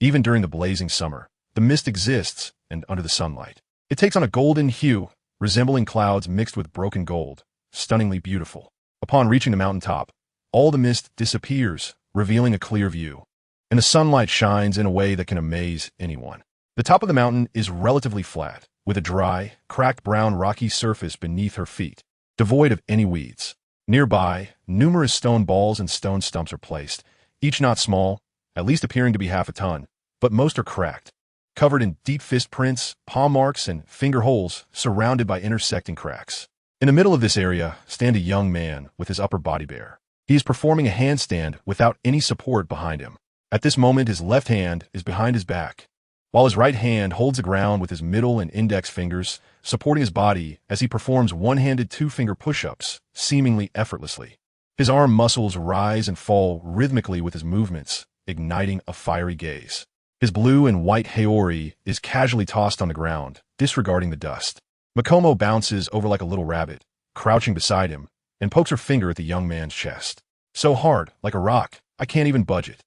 Even during the blazing summer, the mist exists, and under the sunlight, it takes on a golden hue, resembling clouds mixed with broken gold, stunningly beautiful. Upon reaching the mountaintop, all the mist disappears, revealing a clear view, and the sunlight shines in a way that can amaze anyone. The top of the mountain is relatively flat, with a dry, cracked brown rocky surface beneath her feet, devoid of any weeds. Nearby, numerous stone balls and stone stumps are placed, each not small, at least appearing to be half a ton, but most are cracked, covered in deep fist prints, paw marks, and finger holes surrounded by intersecting cracks. In the middle of this area stand a young man with his upper body bare. He is performing a handstand without any support behind him. At this moment, his left hand is behind his back, while his right hand holds the ground with his middle and index fingers supporting his body as he performs one-handed two-finger push-ups, seemingly effortlessly. His arm muscles rise and fall rhythmically with his movements, igniting a fiery gaze. His blue and white haori is casually tossed on the ground, disregarding the dust. Makomo bounces over like a little rabbit, crouching beside him, and pokes her finger at the young man's chest. So hard, like a rock, I can't even budge it.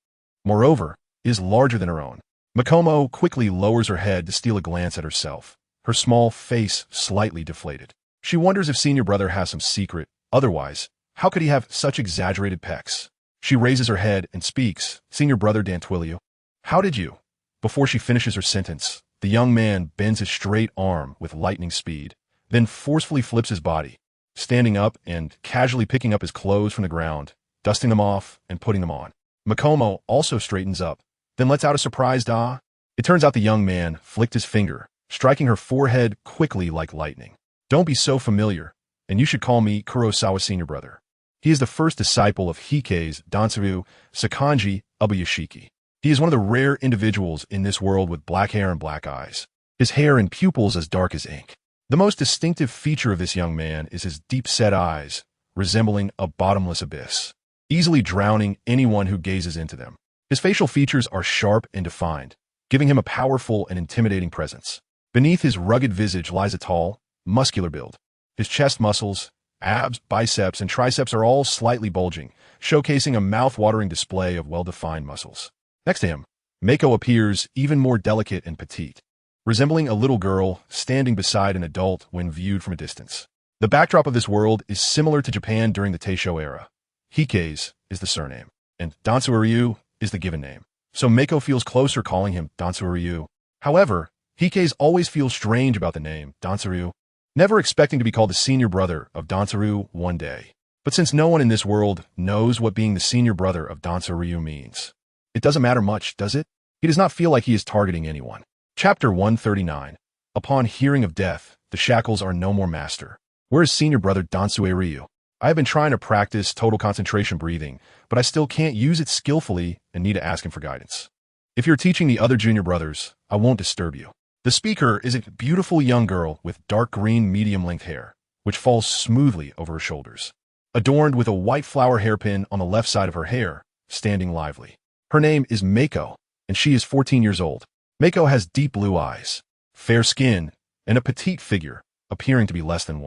Moreover, it is larger than her own. Makomo quickly lowers her head to steal a glance at herself, her small face slightly deflated. She wonders if senior brother has some secret. Otherwise, how could he have such exaggerated pecs? She raises her head and speaks, "Senior brother Dantwilio, how did you?" Before she finishes her sentence, the young man bends his straight arm with lightning speed, then forcefully flips his body, standing up and casually picking up his clothes from the ground, dusting them off and putting them on. Makomo also straightens up, then lets out a surprised ah. It turns out the young man flicked his finger, striking her forehead quickly like lightning. "Don't be so familiar, and you should call me Kurosawa senior brother." He is the first disciple of Heisei's Dansaru Sakanji Ubuyashiki. He is one of the rare individuals in this world with black hair and black eyes, his hair and pupils as dark as ink. The most distinctive feature of this young man is his deep-set eyes, resembling a bottomless abyss, easily drowning anyone who gazes into them. His facial features are sharp and defined, giving him a powerful and intimidating presence. Beneath his rugged visage lies a tall, muscular build. His chest muscles, abs, biceps, and triceps are all slightly bulging, showcasing a mouth-watering display of well-defined muscles. Next to him, Mako appears even more delicate and petite, resembling a little girl standing beside an adult when viewed from a distance. The backdrop of this world is similar to Japan during the Taisho era. Heisei is the surname, and Dansuaryu is the given name, so Mako feels closer calling him Dansuaryu. However, Heisei always feels strange about the name Dansaru, never expecting to be called the senior brother of Dansaru one day. But since no one in this world knows what being the senior brother of Dansaru means, it doesn't matter much, does it? He does not feel like he is targeting anyone. Chapter 139. Upon hearing of death, the shackles are no more master. Where is senior brother Dansuaryu? I have been trying to practice total concentration breathing, but I still can't use it skillfully and need to ask him for guidance. If you're teaching the other junior brothers, I won't disturb you. The speaker is a beautiful young girl with dark green medium-length hair, which falls smoothly over her shoulders, adorned with a white flower hairpin on the left side of her hair, standing lively. Her name is Mako, and she is 14 years old. Mako has deep blue eyes, fair skin, and a petite figure, appearing to be less than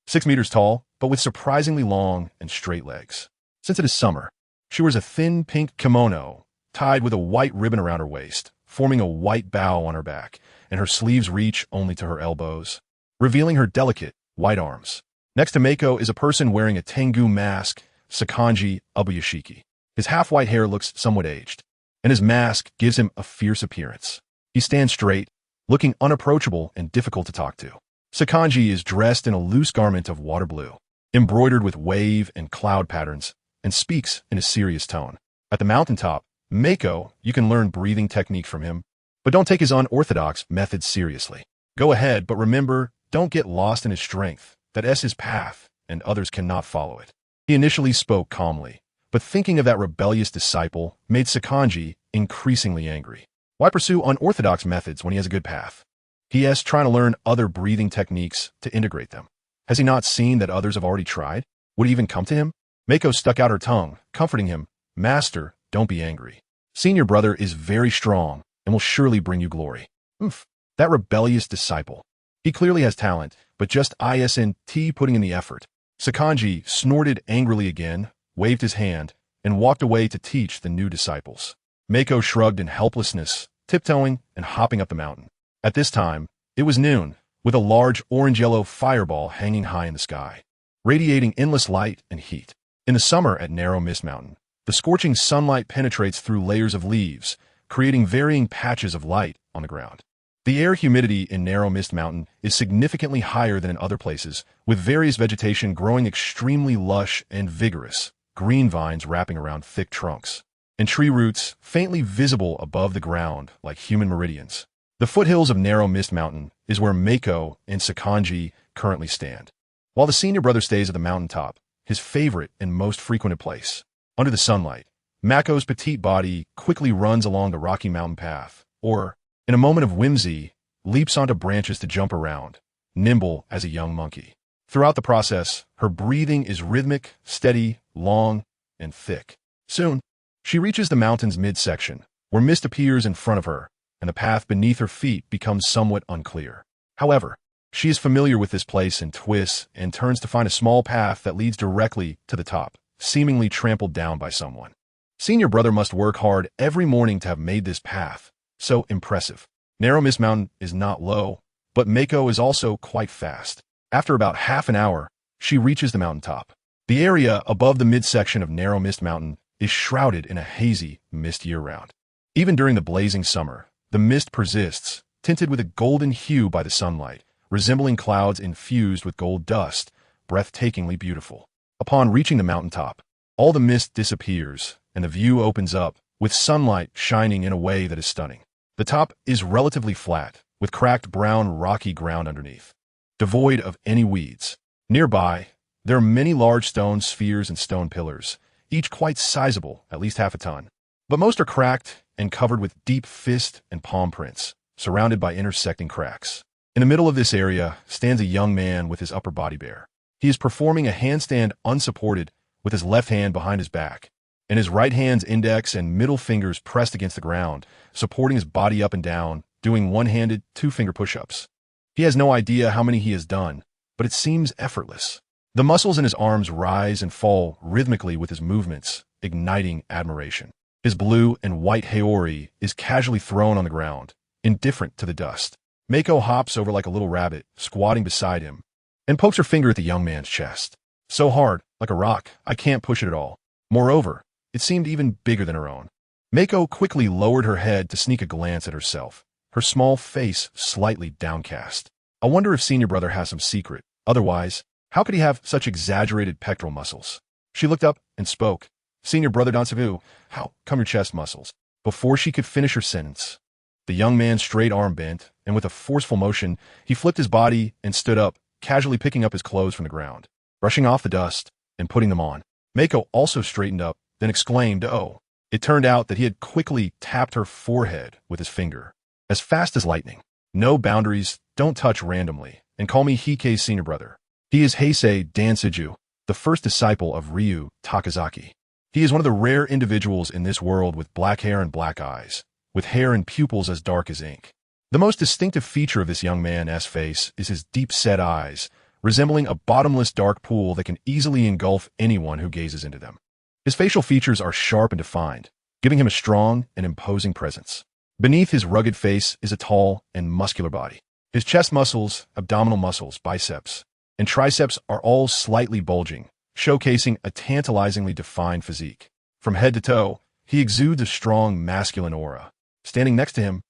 6 meters tall, but with surprisingly long and straight legs. Since it is summer, she wears a thin pink kimono, tied with a white ribbon around her waist, forming a white bow on her back, and her sleeves reach only to her elbows, revealing her delicate, white arms. Next to Mako is a person wearing a Tengu mask, Sakanji Ubuyashiki. His half-white hair looks somewhat aged, and his mask gives him a fierce appearance. He stands straight, looking unapproachable and difficult to talk to. Sakanji is dressed in a loose garment of water blue, embroidered with wave and cloud patterns, and speaks in a serious tone. At the mountaintop, Mako, you can learn breathing techniques from him, but don't take his unorthodox methods seriously. Go ahead, but remember, don't get lost in his strength. That is his path, and others cannot follow it. He initially spoke calmly, but thinking of that rebellious disciple made Sakanji increasingly angry. Why pursue unorthodox methods when he has a good path? P.S. Trying to learn other breathing techniques to integrate them. Has he not seen that others have already tried? Would he even come to him? Mako stuck out her tongue, comforting him. Master, don't be angry. Senior brother is very strong and will surely bring you glory. Oof, that rebellious disciple. He clearly has talent, but just isn't putting in the effort. Sakanji snorted angrily again, waved his hand, and walked away to teach the new disciples. Mako shrugged in helplessness, tiptoeing and hopping up the mountain. At this time, it was noon, with a large orange-yellow fireball hanging high in the sky, radiating endless light and heat. In the summer at Narrow Mist Mountain, the scorching sunlight penetrates through layers of leaves, creating varying patches of light on the ground. The air humidity in Narrow Mist Mountain is significantly higher than in other places, with various vegetation growing extremely lush and vigorous, green vines wrapping around thick trunks, and tree roots faintly visible above the ground like human meridians. The foothills of Narrow Mist Mountain is where Mako and Sakanji currently stand, while the senior brother stays at the mountaintop, his favorite and most frequented place. Under the sunlight, Mako's petite body quickly runs along the rocky mountain path, or, in a moment of whimsy, leaps onto branches to jump around, nimble as a young monkey. Throughout the process, her breathing is rhythmic, steady, long, and thick. Soon, she reaches the mountain's midsection, where mist appears in front of her, and the path beneath her feet becomes somewhat unclear. However, she is familiar with this place and twists and turns to find a small path that leads directly to the top, seemingly trampled down by someone. Senior brother must work hard every morning to have made this path. So impressive. Narrow Mist Mountain is not low, but Mako is also quite fast. After about half an hour, she reaches the mountaintop. The area above the midsection of Narrow Mist Mountain is shrouded in a hazy mist year-round. Even during the blazing summer, the mist persists, tinted with a golden hue by the sunlight, resembling clouds infused with gold dust, breathtakingly beautiful. Upon reaching the mountaintop, all the mist disappears, and the view opens up, with sunlight shining in a way that is stunning. The top is relatively flat, with cracked brown rocky ground underneath, devoid of any weeds. Nearby, there are many large stone spheres and stone pillars, each quite sizable, at least half a ton. But most are cracked and covered with deep fist and palm prints, surrounded by intersecting cracks. In the middle of this area stands a young man with his upper body bare. He is performing a handstand unsupported with his left hand behind his back, and his right hand's index and middle fingers pressed against the ground, supporting his body up and down, doing one-handed, two-finger push-ups. He has no idea how many he has done, but it seems effortless. The muscles in his arms rise and fall rhythmically with his movements, igniting admiration. His blue and white haori is casually thrown on the ground, indifferent to the dust. Mako hops over like a little rabbit, squatting beside him, and pokes her finger at the young man's chest. So hard, like a rock, I can't push it at all. Moreover, it seemed even bigger than her own. Mako quickly lowered her head to sneak a glance at herself, her small face slightly downcast. I wonder if senior brother has some secret. Otherwise, how could he have such exaggerated pectoral muscles? She looked up and spoke. Senior brother Dansavu, how come your chest muscles? Before she could finish her sentence, the young man's straight arm bent, and with a forceful motion, he flipped his body and stood up, casually picking up his clothes from the ground, brushing off the dust, and putting them on. Mako also straightened up, then exclaimed, "Oh." It turned out that he had quickly tapped her forehead with his finger, as fast as lightning. No boundaries, don't touch randomly, and call me Hikei's senior brother. He is Heisei Dansuju, the first disciple of Ryu Takazaki. He is one of the rare individuals in this world with black hair and black eyes, with hair and pupils as dark as ink. The most distinctive feature of this young man's face is his deep-set eyes, resembling a bottomless dark pool that can easily engulf anyone who gazes into them. His facial features are sharp and defined, giving him a strong and imposing presence. Beneath his rugged face is a tall and muscular body. His chest muscles, abdominal muscles, biceps, and triceps are all slightly bulging, showcasing a tantalizingly defined physique. From head to toe, he exudes a strong masculine aura. Standing next to him,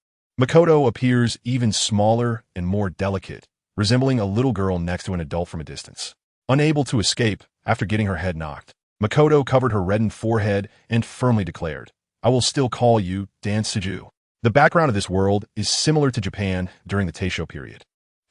Makoto appears even smaller and more delicate, resembling a little girl next to an adult from a distance. Unable to escape after getting her head knocked, Makoto covered her reddened forehead and firmly declared, "I will still call you Dansuju." The background of this world is similar to Japan during the Taisho period.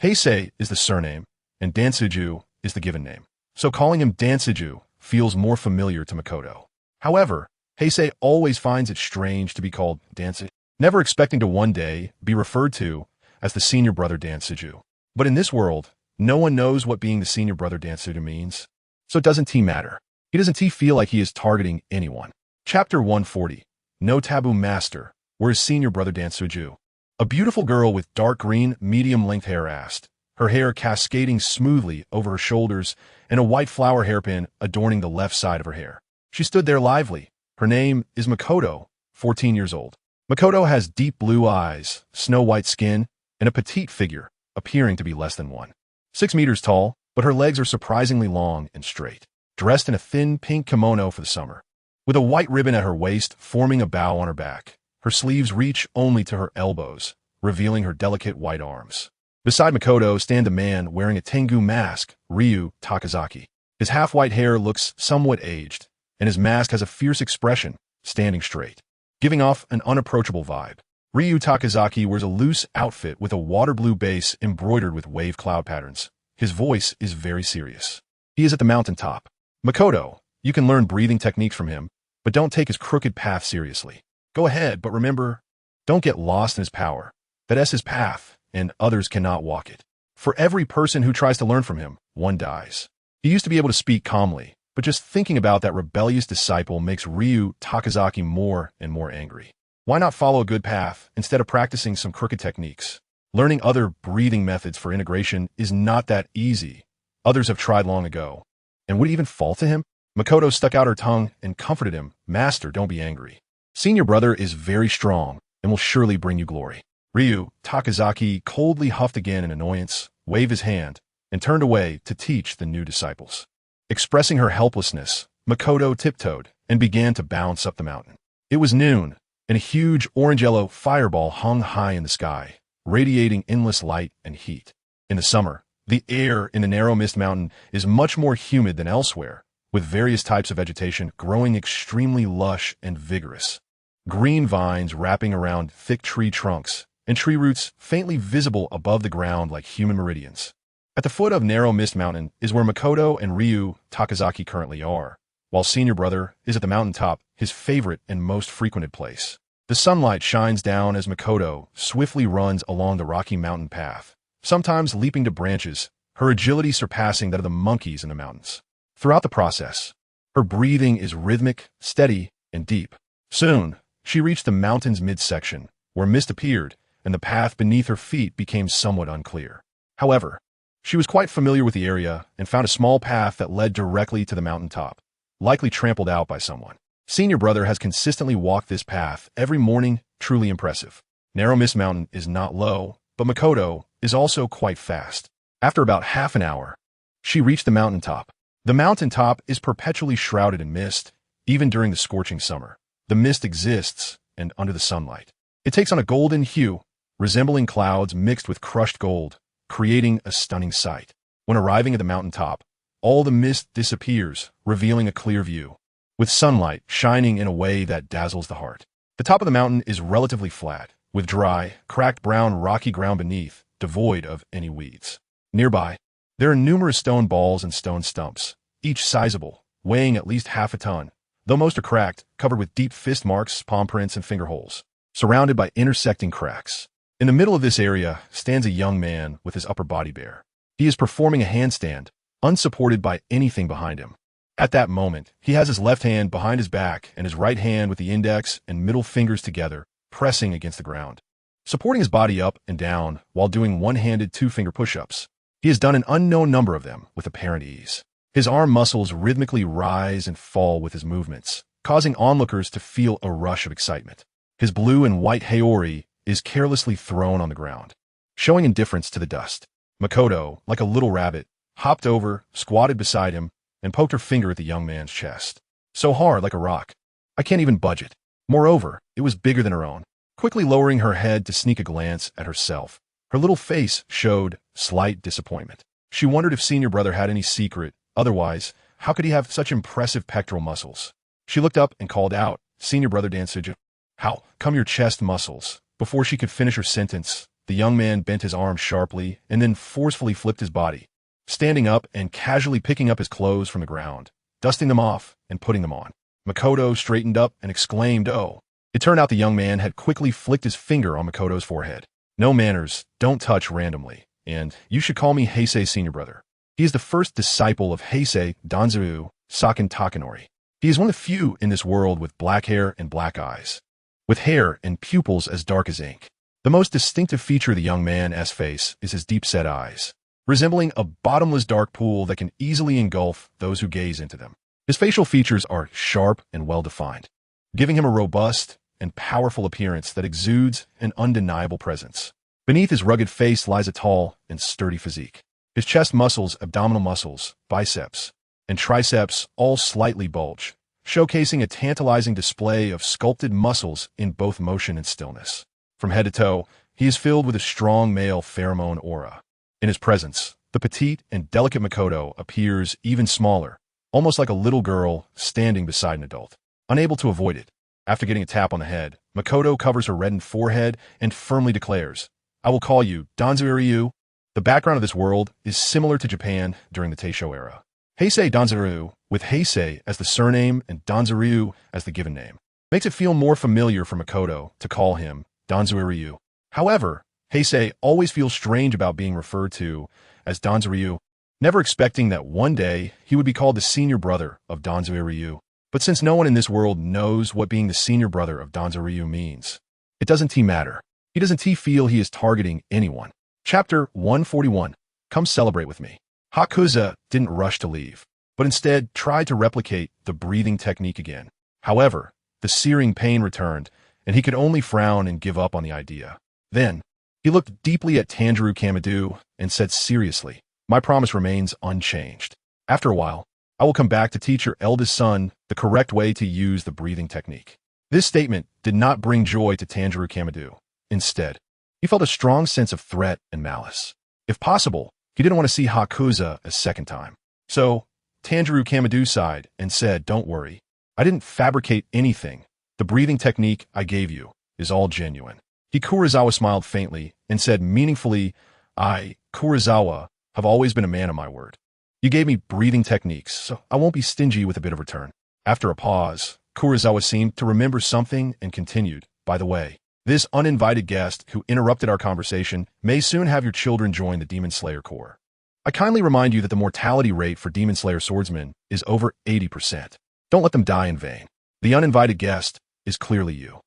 Heisei is the surname, and Dansuju is the given name, so calling him Dansuju feels more familiar to Makoto. However, Heisei always finds it strange to be called Dansuju. never expecting to one day be referred to as the senior brother Dansuju. But in this world, no one knows what being the senior brother Dansuju means. So doesn't he matter? He doesn't feel like he is targeting anyone. Chapter 140. No Taboo Master, where his senior brother Dansuju. A beautiful girl with dark green, medium-length hair asked, her hair cascading smoothly over her shoulders and a white flower hairpin adorning the left side of her hair. She stood there lively. Her name is Makoto, 14 years old. Makoto has deep blue eyes, snow-white skin, and a petite figure, appearing to be less than 1.6 meters tall, but her legs are surprisingly long and straight. Dressed in a thin pink kimono for the summer, with a white ribbon at her waist forming a bow on her back. Her sleeves reach only to her elbows, revealing her delicate white arms. Beside Makoto stand a man wearing a Tengu mask, Ryu Takazaki. His half-white hair looks somewhat aged, and his mask has a fierce expression, standing straight, giving off an unapproachable vibe. Ryu Takazaki wears a loose outfit with a water blue base embroidered with wave cloud patterns. His voice is very serious. He is at the mountaintop. Makoto, you can learn breathing techniques from him, but don't take his crooked path seriously. Go ahead, but remember, don't get lost in his power. That is his path, and others cannot walk it. For every person who tries to learn from him, one dies. He used to be able to speak calmly, but just thinking about that rebellious disciple makes Ryu Takazaki more and more angry. Why not follow a good path instead of practicing some crooked techniques? Learning other breathing methods for integration is not that easy. Others have tried long ago. And would it even fall to him? Makoto stuck out her tongue and comforted him. Master, don't be angry. Senior brother is very strong and will surely bring you glory. Ryu Takazaki coldly huffed again in annoyance, waved his hand, and turned away to teach the new disciples. Expressing her helplessness, Makoto tiptoed and began to bounce up the mountain. It was noon, and a huge orange-yellow fireball hung high in the sky, radiating endless light and heat. In the summer, the air in the narrow mist mountain is much more humid than elsewhere, with various types of vegetation growing extremely lush and vigorous. Green vines wrapping around thick tree trunks, and tree roots faintly visible above the ground like human meridians. At the foot of Narrow Mist Mountain is where Makoto and Ryu Takazaki currently are, while senior brother is at the mountaintop, his favorite and most frequented place. The sunlight shines down as Makoto swiftly runs along the rocky mountain path, sometimes leaping to branches, her agility surpassing that of the monkeys in the mountains. Throughout the process, her breathing is rhythmic, steady, and deep. Soon, she reached the mountain's midsection, where mist appeared, and the path beneath her feet became somewhat unclear. However, she was quite familiar with the area and found a small path that led directly to the mountaintop, likely trampled out by someone. Senior brother has consistently walked this path every morning, truly impressive. Narrow Mist Mountain is not low, but Makoto is also quite fast. After about half an hour, she reached the mountaintop. The mountaintop is perpetually shrouded in mist, even during the scorching summer. The mist exists, and under the sunlight, it takes on a golden hue, resembling clouds mixed with crushed gold, creating a stunning sight. When arriving at the mountaintop, all the mist disappears, revealing a clear view, with sunlight shining in a way that dazzles the heart. The top of the mountain is relatively flat, with dry, cracked brown rocky ground beneath, devoid of any weeds. Nearby, there are numerous stone balls and stone stumps, each sizable, weighing at least half a ton, though most are cracked, covered with deep fist marks, palm prints, and finger holes, surrounded by intersecting cracks. In the middle of this area stands a young man with his upper body bare. He is performing a handstand, unsupported by anything behind him. At that moment, he has his left hand behind his back and his right hand with the index and middle fingers together, pressing against the ground, supporting his body up and down while doing one-handed two-finger push-ups. He has done an unknown number of them with apparent ease. His arm muscles rhythmically rise and fall with his movements, causing onlookers to feel a rush of excitement. His blue and white haori is carelessly thrown on the ground, showing indifference to the dust. Makoto, like a little rabbit, hopped over, squatted beside him, and poked her finger at the young man's chest. So hard, like a rock. I can't even budge it. Moreover, it was bigger than her own. Quickly lowering her head to sneak a glance at herself, her little face showed slight disappointment. She wondered if senior brother had any secret. Otherwise, how could he have such impressive pectoral muscles? She looked up and called out, "Senior brother Dansuju, how come your chest muscles?" Before she could finish her sentence, the young man bent his arm sharply and then forcefully flipped his body, standing up and casually picking up his clothes from the ground, dusting them off and putting them on. Makoto straightened up and exclaimed, "Oh, It turned out the young man had quickly flicked his finger on Makoto's forehead. No manners, don't touch randomly, and you should call me Heisei senior brother. He is the first disciple of Heisei Danzuru Sakin Takanori. He is one of the few in this world with black hair and black eyes, with hair and pupils as dark as ink. The most distinctive feature of the young man's face is his deep-set eyes, resembling a bottomless dark pool that can easily engulf those who gaze into them. His facial features are sharp and well-defined, giving him a robust and powerful appearance that exudes an undeniable presence. Beneath his rugged face lies a tall and sturdy physique. His chest muscles, abdominal muscles, biceps, and triceps all slightly bulge, showcasing a tantalizing display of sculpted muscles in both motion and stillness. From head to toe, he is filled with a strong male pheromone aura. In his presence, the petite and delicate Makoto appears even smaller, almost like a little girl standing beside an adult. Unable to avoid it, after getting a tap on the head, Makoto covers her reddened forehead and firmly declares, "I will call you Danzuru." The background of this world is similar to Japan during the Taisho era. Heisei Danzuru, with Heisei as the surname and Danzuru as the given name, makes it feel more familiar for Makoto to call him Danzuru. However, Heisei always feels strange about being referred to as Danzuru, never expecting that one day he would be called the senior brother of Danzuru. But since no one in this world knows what being the senior brother of Danzuru means, it doesn't matter. He doesn't feel he is targeting anyone. Chapter 141. Come celebrate with me. Asakusa didn't rush to leave, but instead tried to replicate the breathing technique again. However, the searing pain returned, and he could only frown and give up on the idea. Then, he looked deeply at Tanjiro Kamado and said seriously, "My promise remains unchanged. After a while, I will come back to teach your eldest son the correct way to use the breathing technique." This statement did not bring joy to Tanjiro Kamado. Instead, he felt a strong sense of threat and malice. If possible, he didn't want to see Asakusa a second time. So, Tanjiro Kamado sighed and said, "Don't worry. I didn't fabricate anything. The breathing technique I gave you is all genuine." Kurosawa smiled faintly and said meaningfully, "I, Kurosawa, have always been a man of my word. You gave me breathing techniques, so I won't be stingy with a bit of return." After a pause, Kurosawa seemed to remember something and continued, "By the way, this uninvited guest who interrupted our conversation may soon have your children join the Demon Slayer Corps. I kindly remind you that the mortality rate for Demon Slayer swordsmen is over 80%. Don't let them die in vain. The uninvited guest is clearly you."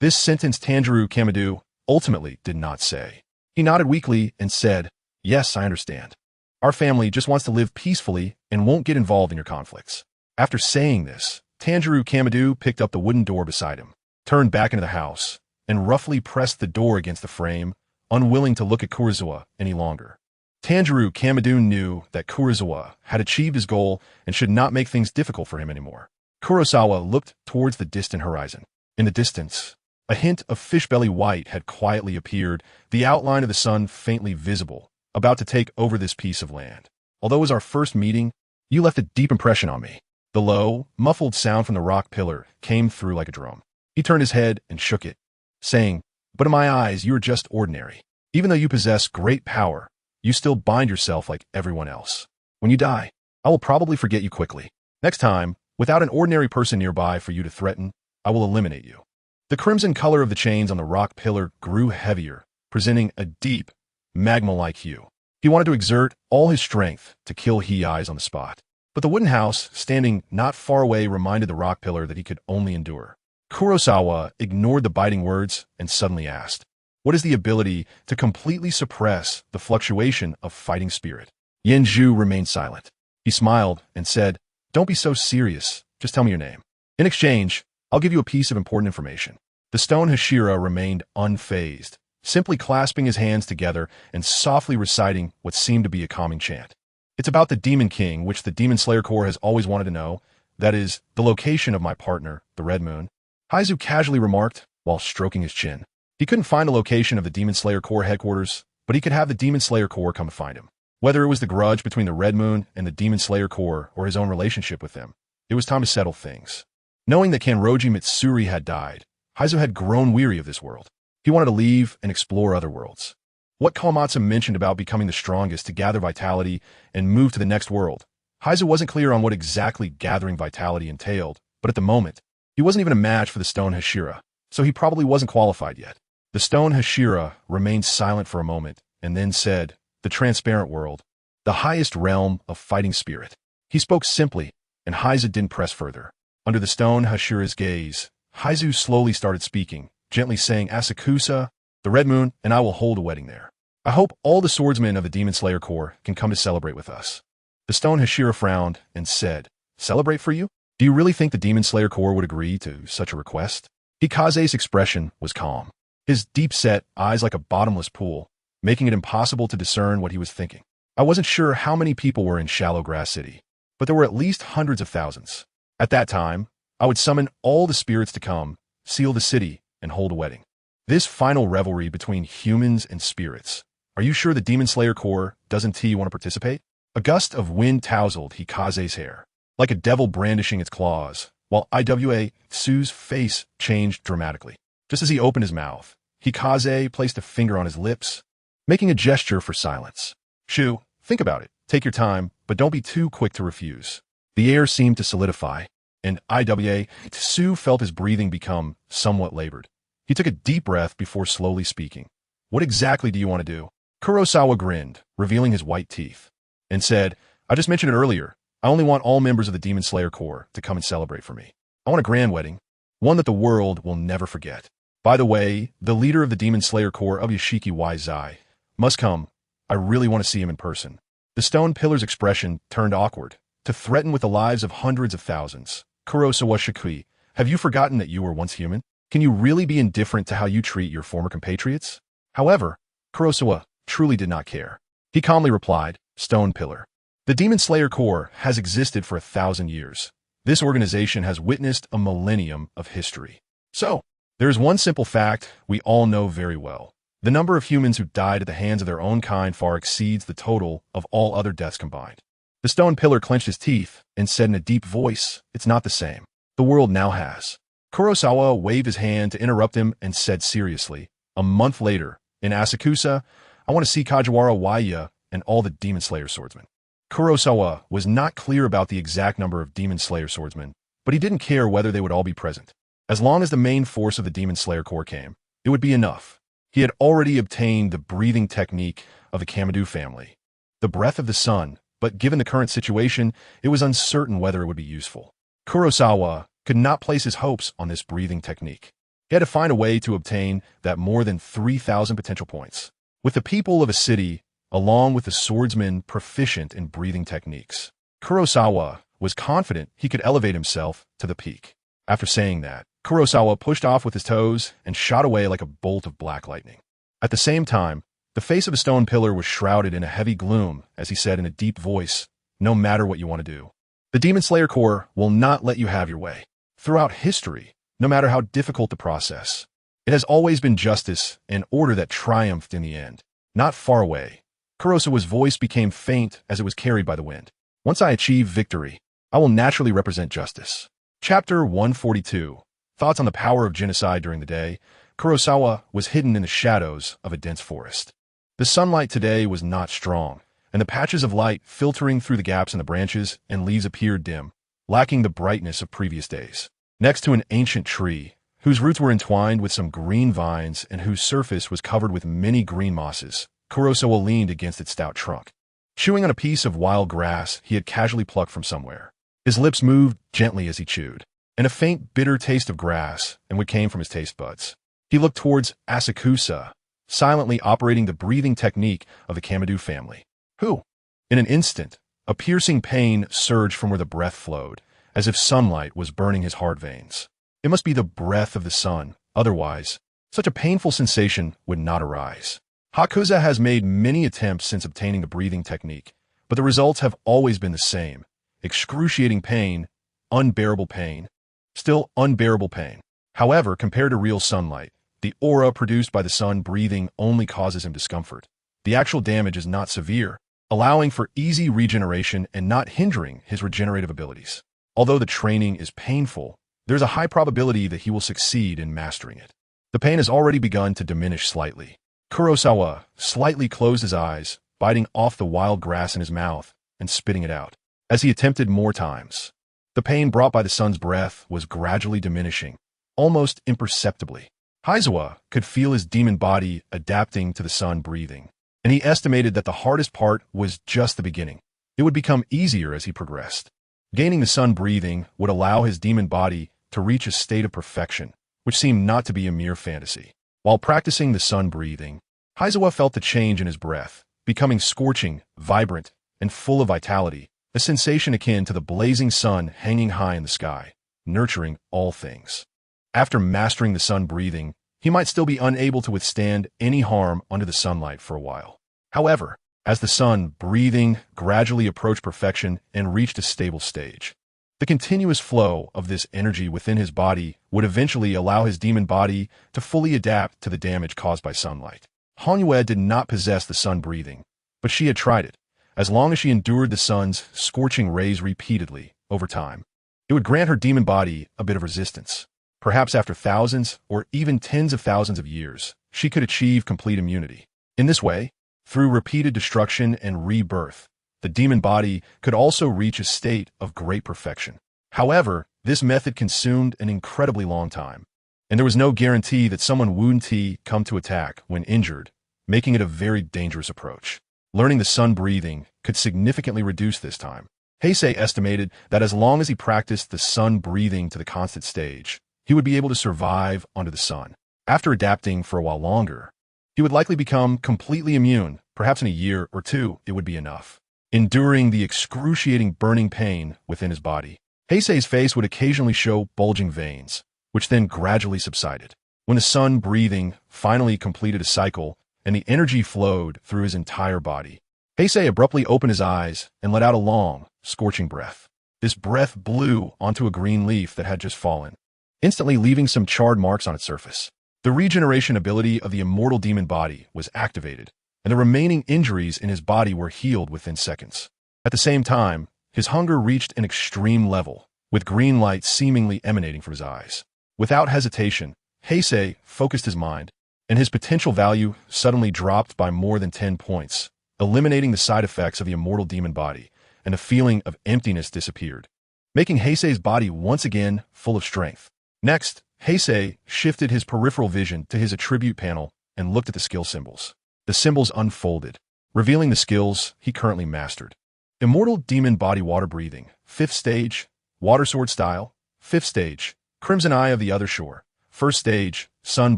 This sentence Tanjiro Kamado ultimately did not say. He nodded weakly and said, "Yes, I understand. Our family just wants to live peacefully and won't get involved in your conflicts." After saying this, Tanjiro Kamado picked up the wooden door beside him, turned back into the house, and roughly pressed the door against the frame, unwilling to look at Kurosawa any longer. Tanjiro Kamado knew that Kurosawa had achieved his goal and should not make things difficult for him anymore. Kurosawa looked towards the distant horizon. In the distance, a hint of fishbelly white had quietly appeared, the outline of the sun faintly visible, about to take over this piece of land. "Although it was our first meeting, you left a deep impression on me." The low, muffled sound from the rock pillar came through like a drum. He turned his head and shook it, saying, "But in my eyes, you are just ordinary. Even though you possess great power, you still bind yourself like everyone else. When you die, I will probably forget you quickly. Next time, without an ordinary person nearby for you to threaten, I will eliminate you." The crimson color of the chains on the rock pillar grew heavier, presenting a deep, magma-like hue. He wanted to exert all his strength to kill Heisei on the spot. But the wooden house, standing not far away, reminded the rock pillar that he could only endure. Kurosawa ignored the biting words and suddenly asked, "What is the ability to completely suppress the fluctuation of fighting spirit?" Yenju remained silent. He smiled and said, "Don't be so serious. Just tell me your name. In exchange, I'll give you a piece of important information." The stone Hashira remained unfazed, simply clasping his hands together and softly reciting what seemed to be a calming chant. "It's about the Demon King, which the Demon Slayer Corps has always wanted to know. That is, the location of my partner, the Red Moon." Heisei casually remarked, while stroking his chin. He couldn't find a location of the Demon Slayer Corps headquarters, but he could have the Demon Slayer Corps come to find him. Whether it was the grudge between the Red Moon and the Demon Slayer Corps or his own relationship with them, it was time to settle things. Knowing that Kanroji Mitsuri had died, Heisei had grown weary of this world. He wanted to leave and explore other worlds. What Kawamatsu mentioned about becoming the strongest to gather vitality and move to the next world, Heisei wasn't clear on what exactly gathering vitality entailed, but at the moment, he wasn't even a match for the stone Hashira. so he probably wasn't qualified yet. The stone Hashira remained silent for a moment and then said, "The transparent world, the highest realm of fighting spirit." He spoke simply, and Heisei didn't press further. Under the stone Hashira's gaze, Heisei slowly started speaking, gently saying, "Asakusa, the Red Moon, and I will hold a wedding there. I hope all the swordsmen of the Demon Slayer Corps can come to celebrate with us." The stone Hashira frowned and said, "Celebrate for you? Do you really think the Demon Slayer Corps would agree to such a request?" Hikaze's expression was calm, his deep-set eyes like a bottomless pool, making it impossible to discern what he was thinking. "I wasn't sure how many people were in Shallow Grass City, but there were at least hundreds of thousands. At that time, I would summon all the spirits to come, seal the city, and hold a wedding. This final revelry between humans and spirits. Are you sure the Demon Slayer Corps doesn't want to participate?" A gust of wind tousled Hikaze's hair, like a devil brandishing its claws, while Iwa Tsu's face changed dramatically. Just as he opened his mouth, Hikaze placed a finger on his lips, making a gesture for silence. "Shu, think about it. Take your time, but don't be too quick to refuse." The air seemed to solidify, and Iwa Tsu felt his breathing become somewhat labored. He took a deep breath before slowly speaking. "What exactly do you want to do?" Kurosawa grinned, revealing his white teeth, and said, "I just mentioned it earlier. I only want all members of the Demon Slayer Corps to come and celebrate for me. I want a grand wedding, one that the world will never forget. By the way, the leader of the Demon Slayer Corps of Yashiki Heisei must come. I really want to see him in person." The stone pillar's expression turned awkward, to threaten with the lives of hundreds of thousands. "Kurosawa Shikui, have you forgotten that you were once human? Can you really be indifferent to how you treat your former compatriots?" However, Kurosawa truly did not care. He calmly replied, "Stone pillar. The Demon Slayer Corps has existed for 1,000 years. This organization has witnessed a millennium of history. So, there is one simple fact we all know very well. The number of humans who died at the hands of their own kind far exceeds the total of all other deaths combined." The stone pillar clenched his teeth and said in a deep voice, "It's not the same. The world now has." Kurosawa waved his hand to interrupt him and said seriously, "A month later, in Asakusa, I want to see Kajiwara Waya and all the Demon Slayer swordsmen." Kurosawa was not clear about the exact number of Demon Slayer swordsmen, but he didn't care whether they would all be present. As long as the main force of the Demon Slayer Corps came, it would be enough. He had already obtained the breathing technique of the Kamadu family, the breath of the sun, but given the current situation, it was uncertain whether it would be useful. Kurosawa could not place his hopes on this breathing technique. He had to find a way to obtain that more than 3,000 potential points. With the people of a city, along with the swordsmen proficient in breathing techniques, Kurosawa was confident he could elevate himself to the peak. After saying that, Kurosawa pushed off with his toes and shot away like a bolt of black lightning. At the same time, the face of a stone pillar was shrouded in a heavy gloom as he said in a deep voice, "No matter what you want to do, the Demon Slayer Corps will not let you have your way. Throughout history, no matter how difficult the process, it has always been justice and order that triumphed in the end. Not far away, Kurosawa's voice became faint as it was carried by the wind. Once I achieve victory, I will naturally represent justice." Chapter 142. Thoughts on the power of genocide during the day. Kurosawa was hidden in the shadows of a dense forest. The sunlight today was not strong, and the patches of light filtering through the gaps in the branches and leaves appeared dim, lacking the brightness of previous days. Next to an ancient tree, whose roots were entwined with some green vines and whose surface was covered with many green mosses, Kurosawa leaned against its stout trunk, chewing on a piece of wild grass he had casually plucked from somewhere. His lips moved gently as he chewed, and a faint bitter taste of grass and what came from his taste buds. He looked towards Asakusa, silently operating the breathing technique of the Kamadu family, who, in an instant, a piercing pain surged from where the breath flowed, as if sunlight was burning his heart veins. It must be the breath of the sun, otherwise, such a painful sensation would not arise. Hakuza has made many attempts since obtaining the breathing technique, but the results have always been the same. Excruciating pain, unbearable pain, still unbearable pain. However, compared to real sunlight, the aura produced by the sun breathing only causes him discomfort. The actual damage is not severe, allowing for easy regeneration and not hindering his regenerative abilities. Although the training is painful, there's a high probability that he will succeed in mastering it. The pain has already begun to diminish slightly. Kurosawa slightly closed his eyes, biting off the wild grass in his mouth and spitting it out. As he attempted more times, the pain brought by the sun's breath was gradually diminishing, almost imperceptibly. Heisei could feel his demon body adapting to the sun breathing, and he estimated that the hardest part was just the beginning. It would become easier as he progressed. Gaining the sun breathing would allow his demon body to reach a state of perfection, which seemed not to be a mere fantasy. While practicing the sun breathing, Heisei felt the change in his breath, becoming scorching, vibrant, and full of vitality, a sensation akin to the blazing sun hanging high in the sky, nurturing all things. After mastering the sun breathing, he might still be unable to withstand any harm under the sunlight for a while. However, as the sun breathing gradually approached perfection and reached a stable stage, the continuous flow of this energy within his body would eventually allow his demon body to fully adapt to the damage caused by sunlight. Hanyue did not possess the sun breathing, but she had tried it. As long as she endured the sun's scorching rays repeatedly over time, it would grant her demon body a bit of resistance. Perhaps after thousands or even tens of thousands of years, she could achieve complete immunity. In this way, through repeated destruction and rebirth, the demon body could also reach a state of great perfection. However, this method consumed an incredibly long time, and there was no guarantee that someone wouldn't come to attack when injured, making it a very dangerous approach. Learning the sun breathing could significantly reduce this time. Heisei estimated that as long as he practiced the sun breathing to the constant stage, he would be able to survive under the sun. After adapting for a while longer, he would likely become completely immune. Perhaps in a year or two it would be enough. Enduring the excruciating burning pain within his body, Heisei's face would occasionally show bulging veins, which then gradually subsided. When the sun breathing finally completed a cycle and the energy flowed through his entire body, Heisei abruptly opened his eyes and let out a long, scorching breath. This breath blew onto a green leaf that had just fallen, instantly leaving some charred marks on its surface. The regeneration ability of the immortal demon body was activated, and the remaining injuries in his body were healed within seconds. At the same time, his hunger reached an extreme level, with green light seemingly emanating from his eyes. Without hesitation, Heisei focused his mind, and his potential value suddenly dropped by more than 10 points, eliminating the side effects of the immortal demon body, and a feeling of emptiness disappeared, making Heisei's body once again full of strength. Next, Heisei shifted his peripheral vision to his attribute panel and looked at the skill symbols. The symbols unfolded, revealing the skills he currently mastered. Immortal Demon Body Water Breathing, 5th Stage, Water Sword Style, 5th Stage, Crimson Eye of the Other Shore, 1st Stage, Sun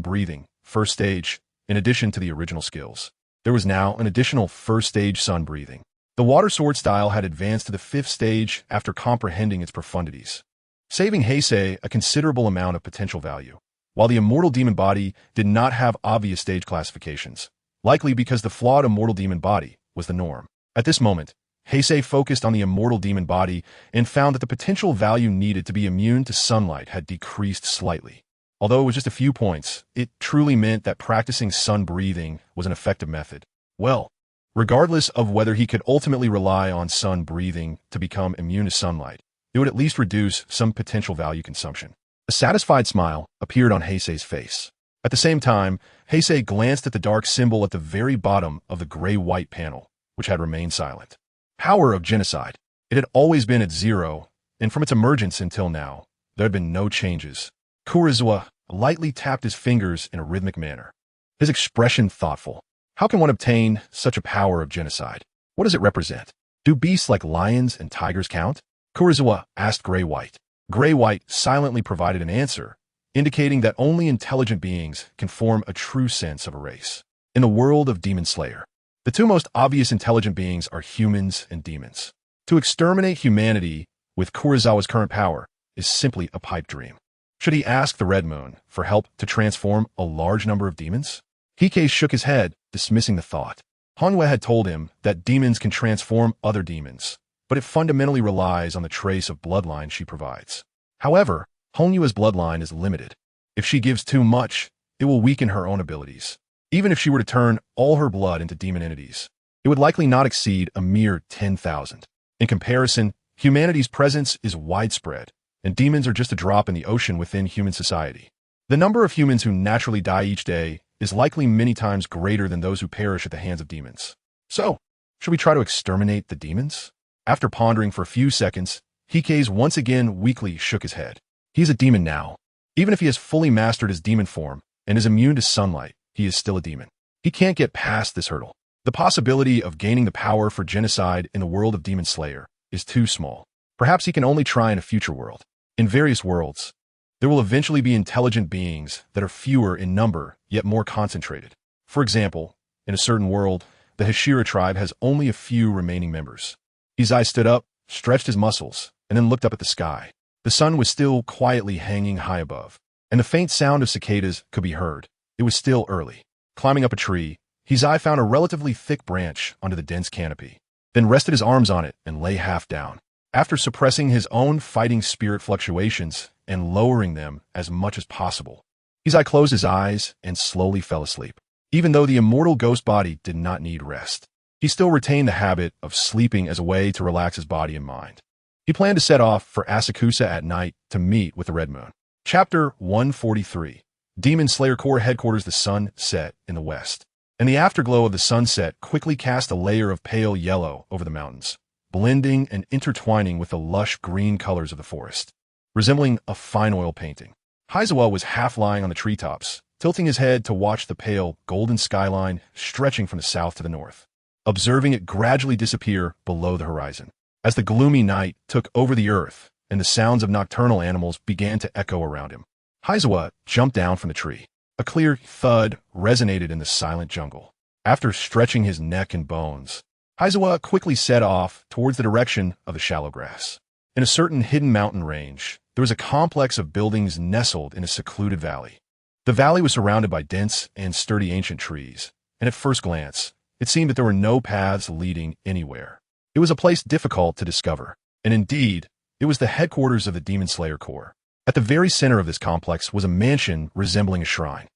Breathing, 1st Stage. In addition to the original skills, there was now an additional 1st Stage Sun Breathing. The Water Sword Style had advanced to the 5th Stage after comprehending its profundities, saving Heisei a considerable amount of potential value. While the Immortal Demon Body did not have obvious stage classifications, likely because the flawed Immortal Demon Body was the norm. At this moment, Heisei focused on the Immortal Demon Body and found that the potential value needed to be immune to sunlight had decreased slightly. Although it was just a few points, it truly meant that practicing sun breathing was an effective method. Well, regardless of whether he could ultimately rely on sun breathing to become immune to sunlight, it would at least reduce some potential value consumption. A satisfied smile appeared on Heisei's face. At the same time, Heisei glanced at the dark symbol at the very bottom of the gray-white panel, which had remained silent. Power of genocide. It had always been at 0, and from its emergence until now, there had been no changes. Kurosawa lightly tapped his fingers in a rhythmic manner, his expression thoughtful. How can one obtain such a power of genocide? What does it represent? Do beasts like lions and tigers count? Kurosawa asked Gray-White. Gray-White silently provided an answer, indicating that only intelligent beings can form a true sense of a race. In the world of Demon Slayer, the two most obvious intelligent beings are humans and demons. To exterminate humanity with Kurosawa's current power is simply a pipe dream. Should he ask the Red Moon for help to transform a large number of demons? Heisei shook his head, dismissing the thought. Hanyue had told him that demons can transform other demons, but it fundamentally relies on the trace of bloodline she provides. However, Hanyue's bloodline is limited. If she gives too much, it will weaken her own abilities. Even if she were to turn all her blood into demon entities, it would likely not exceed a mere 10,000. In comparison, humanity's presence is widespread, and demons are just a drop in the ocean within human society. The number of humans who naturally die each day is likely many times greater than those who perish at the hands of demons. So, should we try to exterminate the demons? After pondering for a few seconds, Heisei once again weakly shook his head. He's a demon now, Even if he has fully mastered his demon form and is immune to sunlight, he is still a demon. He can't get past this hurdle. The possibility of gaining the power for genocide in the world of Demon Slayer is too small. Perhaps he can only try in a future world. In various worlds, there will eventually be intelligent beings that are fewer in number, yet more concentrated. For example, in a certain world, the Hashira tribe has only a few remaining members. Heisei stood up, stretched his muscles, and then looked up at the sky. The sun was still quietly hanging high above, and the faint sound of cicadas could be heard. It was still early. Climbing up a tree, Heisei found a relatively thick branch under the dense canopy, then rested his arms on it and lay half down. After suppressing his own fighting spirit fluctuations and lowering them as much as possible, Heisei closed his eyes and slowly fell asleep. Even though the immortal ghost body did not need rest, he still retained the habit of sleeping as a way to relax his body and mind. He planned to set off for Asakusa at night to meet with the Red Moon. Chapter 143. Demon Slayer Corps Headquarters. The sun set in the west, and the afterglow of the sunset quickly cast a layer of pale yellow over the mountains, blending and intertwining with the lush green colors of the forest, resembling a fine oil painting. Heisei was half lying on the treetops, tilting his head to watch the pale, golden skyline stretching from the south to the north, observing it gradually disappear below the horizon. As the gloomy night took over the earth and the sounds of nocturnal animals began to echo around him, Heisei jumped down from the tree. A clear thud resonated in the silent jungle. After stretching his neck and bones, Heisei quickly set off towards the direction of the shallow grass. In a certain hidden mountain range, there was a complex of buildings nestled in a secluded valley. The valley was surrounded by dense and sturdy ancient trees, and at first glance, it seemed that there were no paths leading anywhere. It was a place difficult to discover, and indeed, it was the headquarters of the Demon Slayer Corps. At the very center of this complex was a mansion resembling a shrine.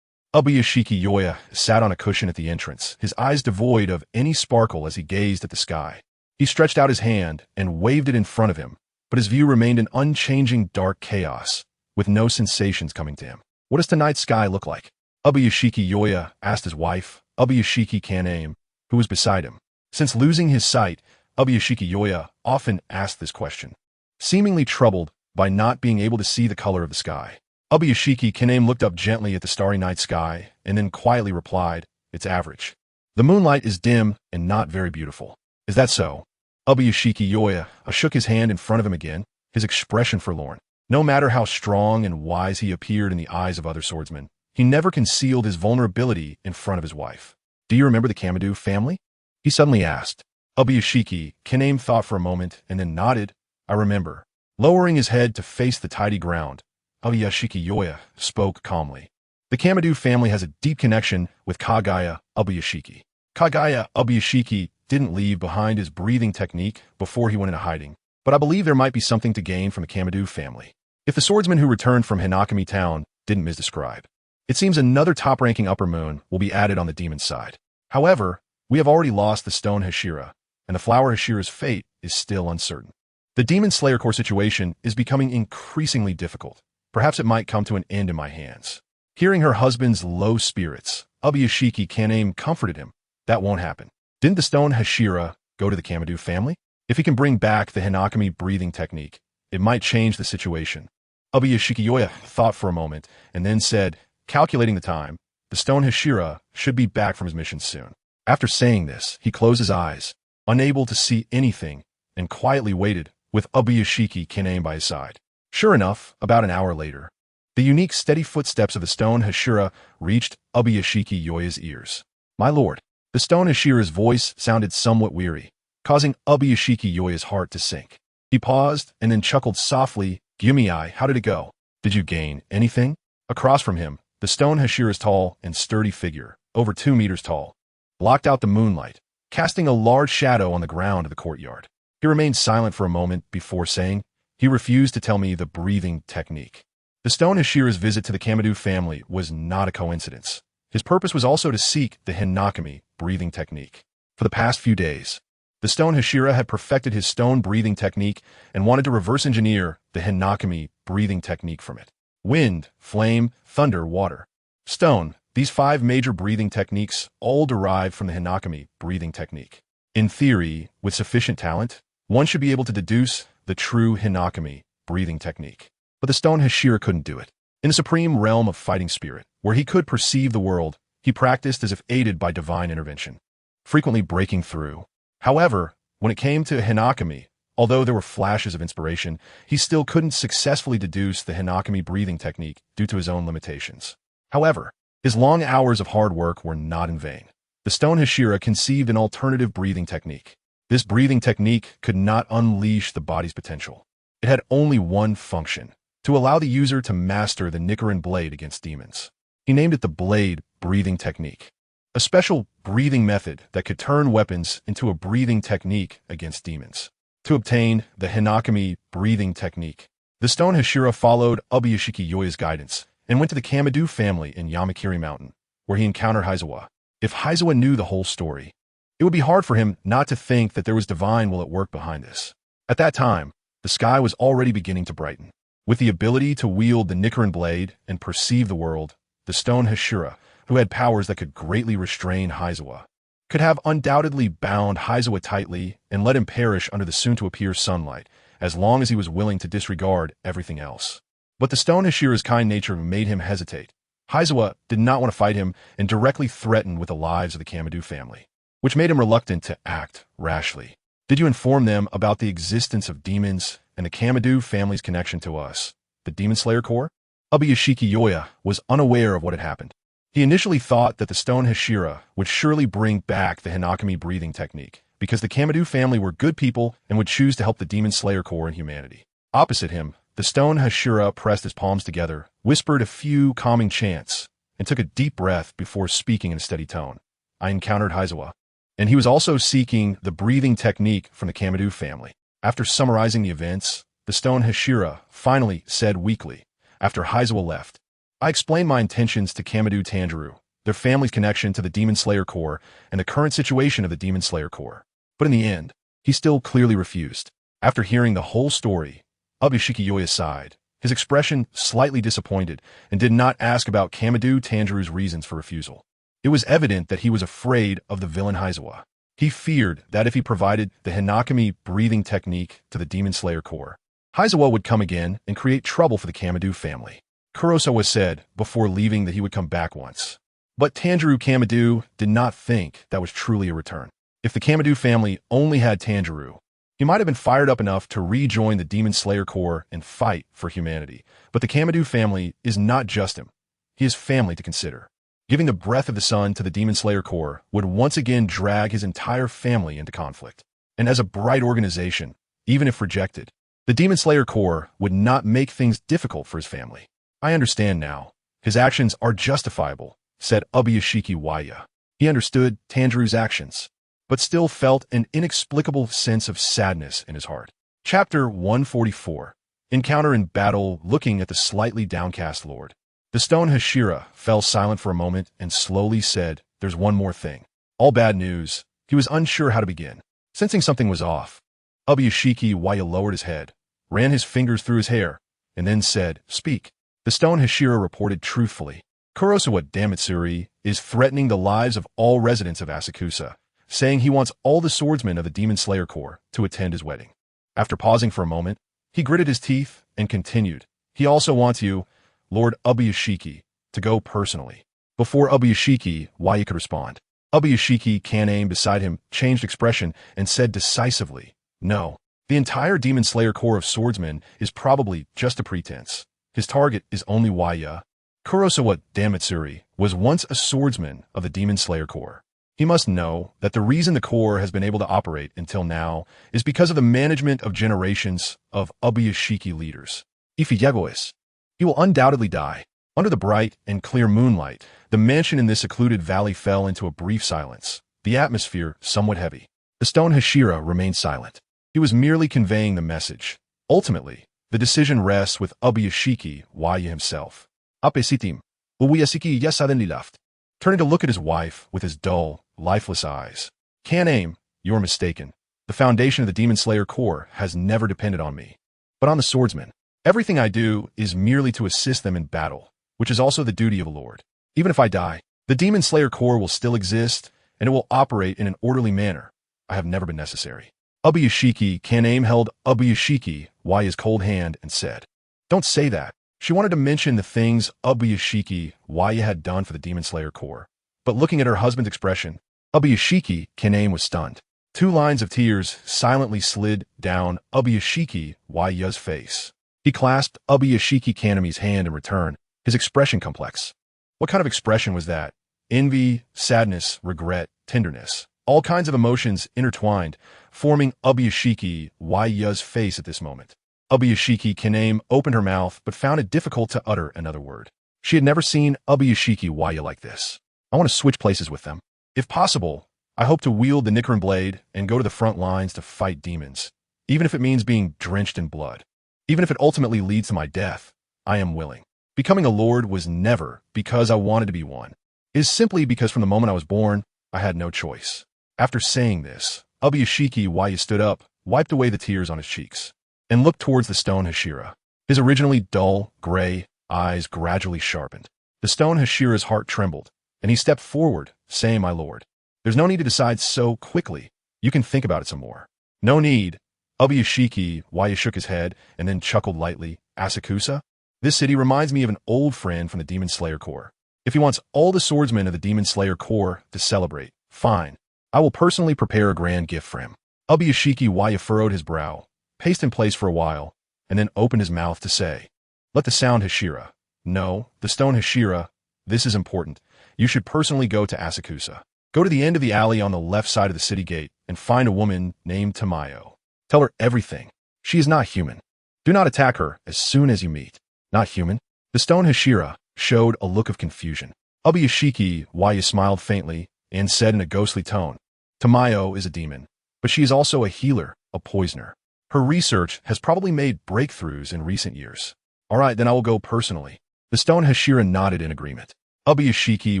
Ubuyashiki Yoya sat on a cushion at the entrance, his eyes devoid of any sparkle as he gazed at the sky. He stretched out his hand and waved it in front of him, but his view remained an unchanging dark chaos, with no sensations coming to him. What does tonight's sky look like? Ubuyashiki Yoya asked his wife, Ubuyashiki Kaname, who was beside him. Since losing his sight, Ubuyashiki Yoya often asked this question, seemingly troubled by not being able to see the color of the sky. Ubuyashiki Kaname looked up gently at the starry night sky and then quietly replied, "It's average. The moonlight is dim and not very beautiful." "Is that so?" Ubuyashiki Yoya shook his hand in front of him again, his expression forlorn. No matter how strong and wise he appeared in the eyes of other swordsmen, he never concealed his vulnerability in front of his wife. "Do you remember the Kamadu family?" he suddenly asked. Ubuyashiki Kaname thought for a moment and then nodded. "I remember." Lowering his head to face the tidy ground, Ubuyashiki Yoya spoke calmly. "The Kamadu family has a deep connection with Kagaya Ubuyashiki. Kagaya Ubuyashiki didn't leave behind his breathing technique before he went into hiding, but I believe there might be something to gain from the Kamadu family. If the swordsman who returned from Hinakami town didn't misdescribe, it seems another top-ranking upper moon will be added on the demon side. However, we have already lost the stone Hashira, and the flower Hashira's fate is still uncertain. The Demon Slayer Corps situation is becoming increasingly difficult. Perhaps it might come to an end in my hands." Hearing her husband's low spirits, Ubuyashiki Kaname comforted him. "That won't happen. Didn't the stone Hashira go to the Kamadu family? If he can bring back the Hinakami breathing technique, it might change the situation." Ubuyashiki Yoya thought for a moment and then said, calculating the time, "The stone Hashira should be back from his mission soon." After saying this, he closed his eyes, unable to see anything, and quietly waited with Ubuyashiki Kaname by his side. Sure enough, about an hour later, the unique steady footsteps of the stone Hashira reached Ubuyashiki Yoya's ears. "My lord." The stone Hashira's voice sounded somewhat weary, causing Ubuyashiki Yoya's heart to sink. He paused and then chuckled softly. "Gyumi-ai, how did it go? Did you gain anything?" Across from him, the stone Hashira's tall and sturdy figure, over 2 meters tall, blocked out the moonlight, casting a large shadow on the ground of the courtyard. He remained silent for a moment before saying, "He refused to tell me the breathing technique." The stone Hashira's visit to the Kamadu family was not a coincidence. His purpose was also to seek the Hinakami breathing technique. For the past few days, the stone Hashira had perfected his stone breathing technique and wanted to reverse engineer the Hinakami breathing technique from it. Wind, flame, thunder, water, stone, these 5 major breathing techniques all derive from the Hinakami breathing technique. In theory, with sufficient talent, one should be able to deduce the true Hinakami breathing technique. But the stone Hashira couldn't do it. In the supreme realm of fighting spirit, where he could perceive the world, he practiced as if aided by divine intervention, frequently breaking through. However, when it came to Hinakami, although there were flashes of inspiration, he still couldn't successfully deduce the Hinakami breathing technique due to his own limitations. However, his long hours of hard work were not in vain. The stone Hashira conceived an alternative breathing technique. This breathing technique could not unleash the body's potential. It had only one function: to allow the user to master the Nichiren blade against demons. He named it the blade breathing technique, a special breathing method that could turn weapons into a breathing technique against demons. To obtain the Hinakami breathing technique, the stone Hashira followed Ubuyashiki Yoya's guidance and went to the Kamadu family in Yamakiri Mountain, where he encountered Heizawa. If Heizawa knew the whole story, it would be hard for him not to think that there was divine will at work behind this. At that time, the sky was already beginning to brighten. With the ability to wield the Nichiren blade and perceive the world, the stone Hashira, who had powers that could greatly restrain Heizawa, could have undoubtedly bound Heizawa tightly and let him perish under the soon-to-appear sunlight, as long as he was willing to disregard everything else. But the stone Hashira's kind nature made him hesitate. Heizawa did not want to fight him and directly threatened with the lives of the Kamadu family, which made him reluctant to act rashly. Did you inform them about the existence of demons and the Kamadu family's connection to us, the Demon Slayer Corps? Ubuyashiki Yoya was unaware of what had happened. He initially thought that the stone Hashira would surely bring back the Hinakami breathing technique, because the Kamadu family were good people and would choose to help the Demon Slayer Corps and humanity. Opposite him, the stone Hashira pressed his palms together, whispered a few calming chants, and took a deep breath before speaking in a steady tone. I encountered Heizawa, and he was also seeking the breathing technique from the Kamadu family. After summarizing the events, the stone Hashira finally said weakly, after Heizawa left, I explained my intentions to Kamadu Tanjiro, their family's connection to the Demon Slayer Corps, and the current situation of the Demon Slayer Corps. But in the end, he still clearly refused. After hearing the whole story, Ubuyashiki Yoya sighed, his expression slightly disappointed, and did not ask about Kamadu Tanjiro's reasons for refusal. It was evident that he was afraid of the villain Heizawa. He feared that if he provided the Hinakami breathing technique to the Demon Slayer Corps, Heizawa would come again and create trouble for the Kamadu family. Kurosawa said before leaving that he would come back once. But Tanjiro Kamadu did not think that was truly a return. If the Kamadu family only had Tanjiro, he might have been fired up enough to rejoin the Demon Slayer Corps and fight for humanity. But the Kamadu family is not just him. He has family to consider. Giving the breath of the sun to the Demon Slayer Corps would once again drag his entire family into conflict. And as a bright organization, even if rejected, the Demon Slayer Corps would not make things difficult for his family. I understand now. His actions are justifiable, said Ubuyashiki Yoya. He understood Tanjiro's actions, but still felt an inexplicable sense of sadness in his heart. Chapter 144. Encounter in battle looking at the slightly downcast Lord. The stone Hashira fell silent for a moment and slowly said, there's one more thing. All bad news. He was unsure how to begin. Sensing something was off, Ubuyashiki Yoya lowered his head, ran his fingers through his hair, and then said, speak. The stone Hashira reported truthfully. Kurosawa Damatsuri is threatening the lives of all residents of Asakusa, saying he wants all the swordsmen of the Demon Slayer Corps to attend his wedding. After pausing for a moment, he gritted his teeth and continued. He also wants you, Lord Ubuyashiki, to go personally. Before Ubuyashiki Yoya could respond, Ubuyashiki Kaname beside him changed expression and said decisively, no, the entire Demon Slayer Corps of swordsmen is probably just a pretense. His target is only Yoya. Kurosawa Damatsuri was once a swordsman of the Demon Slayer Corps. He must know that the reason the Corps has been able to operate until now is because of the management of generations of Ubuyashiki leaders. If he yagois, he will undoubtedly die. Under the bright and clear moonlight, the mansion in this secluded valley fell into a brief silence, the atmosphere somewhat heavy. The stone Hashira remained silent. He was merely conveying the message. Ultimately, the decision rests with Ubuyashiki Yoya himself. Apesitim, Ubuyashiki Yoya suddenly left, turning to look at his wife with his dull, lifeless eyes. Kaname, you're mistaken. The foundation of the Demon Slayer Corps has never depended on me, but on the swordsmen. Everything I do is merely to assist them in battle, which is also the duty of a lord. Even if I die, the Demon Slayer Corps will still exist, and it will operate in an orderly manner. I have never been necessary. Ubuyashiki Kaname held Ubuyashiki Yoya's cold hand and said, don't say that. She wanted to mention the things Ubuyashiki Waya had done for the Demon Slayer Corps. But looking at her husband's expression, Ubuyashiki Kaname was stunned. 2 lines of tears silently slid down Ubuyashiki Waya's face. He clasped Ubuyashiki Kaname's hand in return, his expression complex. What kind of expression was that? Envy, sadness, regret, tenderness. All kinds of emotions intertwined, forming Ubuyashiki Waya's face at this moment. Ubuyashiki Kaname opened her mouth but found it difficult to utter another word. She had never seen Ubuyashiki Waya like this. I want to switch places with them. If possible, I hope to wield the Nichiren blade and go to the front lines to fight demons, even if it means being drenched in blood. Even if it ultimately leads to my death, I am willing. Becoming a lord was never because I wanted to be one. It is simply because from the moment I was born, I had no choice. After saying this, Ubuyashiki Waya stood up, wiped away the tears on his cheeks, and looked towards the stone Hashira. His originally dull, gray eyes gradually sharpened. The stone Hashira's heart trembled, and he stepped forward, saying, "My lord, there's no need to decide so quickly. You can think about it some more." "No need." Ubuyashiki Waya shook his head and then chuckled lightly. "Asakusa? This city reminds me of an old friend from the Demon Slayer Corps. If he wants all the swordsmen of the Demon Slayer Corps to celebrate, fine. I will personally prepare a grand gift for him." Ubuyashiki Waya furrowed his brow, paced in place for a while, and then opened his mouth to say, "Let the sound Hashira. No, the stone Hashira. This is important. You should personally go to Asakusa. Go to the end of the alley on the left side of the city gate and find a woman named Tamayo. Tell her everything. She is not human. Do not attack her as soon as you meet." "Not human?" The stone Hashira showed a look of confusion. Ubuyashiki Waya smiled faintly and said in a ghostly tone, "Tamayo is a demon, but she is also a healer, a poisoner. Her research has probably made breakthroughs in recent years." "All right, then I will go personally." The stone Hashira nodded in agreement. Ubuyashiki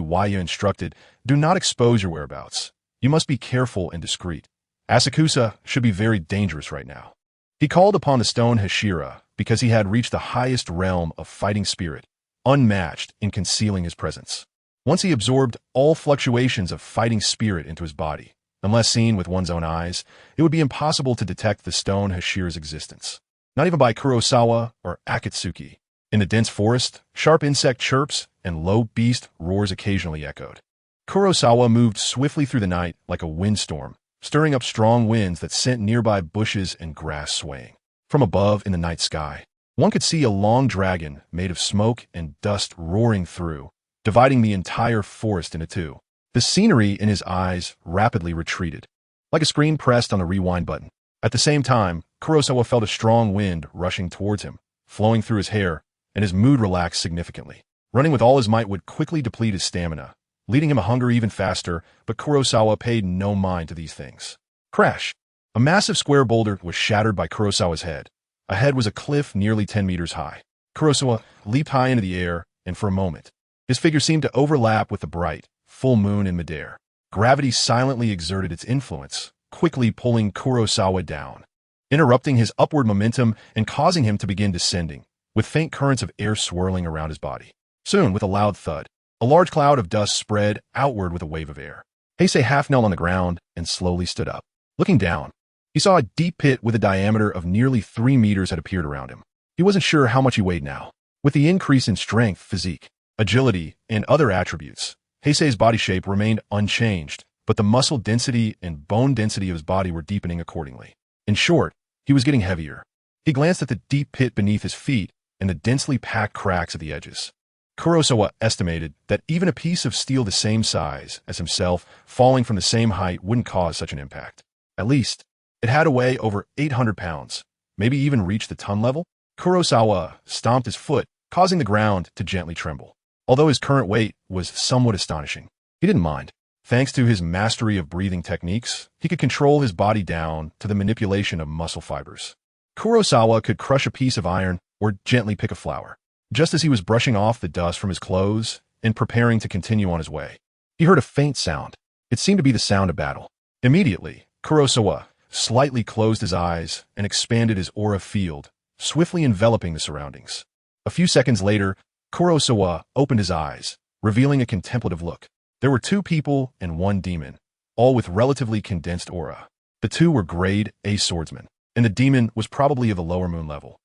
Waya instructed, "Do not expose your whereabouts. You must be careful and discreet. Asakusa should be very dangerous right now." He called upon the stone Hashira because he had reached the highest realm of fighting spirit, unmatched in concealing his presence. Once he absorbed all fluctuations of fighting spirit into his body, unless seen with one's own eyes, it would be impossible to detect the stone Hashira's existence. Not even by Kurosawa or Akatsuki. In the dense forest, sharp insect chirps and low beast roars occasionally echoed. Kurosawa moved swiftly through the night like a windstorm, stirring up strong winds that sent nearby bushes and grass swaying. From above in the night sky, one could see a long dragon made of smoke and dust roaring through, dividing the entire forest into 2. The scenery in his eyes rapidly retreated, like a screen pressed on the rewind button. At the same time, Kurosawa felt a strong wind rushing towards him, flowing through his hair, and his mood relaxed significantly. Running with all his might would quickly deplete his stamina, leading him to hunger even faster, but Kurosawa paid no mind to these things. Crash! A massive square boulder was shattered by Kurosawa's head. Ahead was a cliff nearly 10 meters high. Kurosawa leaped high into the air, and for a moment, his figure seemed to overlap with the bright, full moon in midair. Gravity silently exerted its influence, quickly pulling Kurosawa down, interrupting his upward momentum and causing him to begin descending, with faint currents of air swirling around his body. Soon, with a loud thud, a large cloud of dust spread outward with a wave of air. Heisei half knelt on the ground and slowly stood up. Looking down, he saw a deep pit with a diameter of nearly 3 meters had appeared around him. He wasn't sure how much he weighed now. With the increase in strength, physique, agility, and other attributes, Heisei's body shape remained unchanged, but the muscle density and bone density of his body were deepening accordingly. In short, he was getting heavier. He glanced at the deep pit beneath his feet and the densely packed cracks at the edges. Kurosawa estimated that even a piece of steel the same size as himself falling from the same height wouldn't cause such an impact. At least, it had to weigh over 800 pounds, maybe even reach the ton level. Kurosawa stomped his foot, causing the ground to gently tremble. Although his current weight was somewhat astonishing, he didn't mind. Thanks to his mastery of breathing techniques, he could control his body down to the manipulation of muscle fibers. Kurosawa could crush a piece of iron or gently pick a flower. Just as he was brushing off the dust from his clothes and preparing to continue on his way, he heard a faint sound. It seemed to be the sound of battle. Immediately, Kurosawa slightly closed his eyes and expanded his aura field, swiftly enveloping the surroundings. A few seconds later, Kurosawa opened his eyes, revealing a contemplative look. There were 2 people and 1 demon, all with relatively condensed aura. The 2 were grade A swordsmen, and the demon was probably of the lower moon level.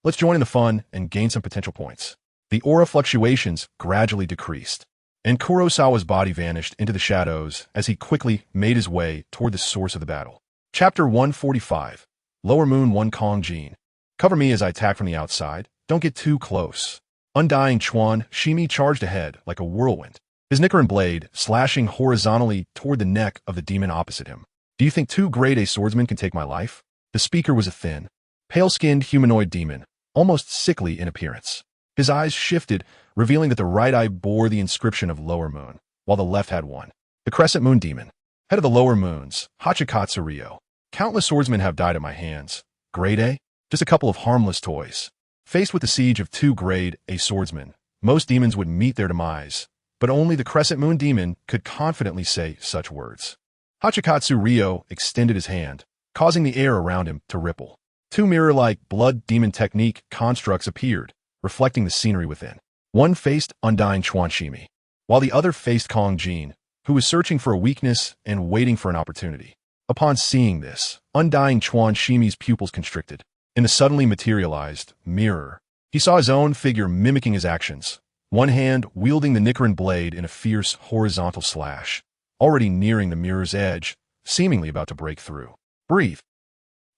Let's join in the fun and gain some potential points. The aura fluctuations gradually decreased, and Kurosawa's body vanished into the shadows as he quickly made his way toward the source of the battle. Chapter 145. Lower Moon 1 Kong Jin. Cover me as I attack from the outside. Don't get too close. Undying Chuan Shimi charged ahead like a whirlwind, his Nichiren blade slashing horizontally toward the neck of the demon opposite him. Do you think two grade A swordsmen can take my life? The speaker was a thin, pale-skinned humanoid demon, almost sickly in appearance. His eyes shifted, revealing that the right eye bore the inscription of Lower Moon, while the left had one. The Crescent Moon Demon, head of the Lower Moons, Hachikatsu Ryo. Countless swordsmen have died at my hands. Grade A? Just a couple of harmless toys. Faced with the siege of two grade A swordsmen, most demons would meet their demise, but only the Crescent Moon Demon could confidently say such words. Hachikatsu Ryo extended his hand, causing the air around him to ripple. Two mirror-like blood demon technique constructs appeared, reflecting the scenery within. One faced Undying Chuan Shimi, while the other faced Kong Jin, who was searching for a weakness and waiting for an opportunity. Upon seeing this, Undying Chuan Shimi's pupils constricted. In the suddenly materialized mirror, he saw his own figure mimicking his actions, one hand wielding the Nichiren blade in a fierce horizontal slash, already nearing the mirror's edge, seemingly about to break through. Breathe.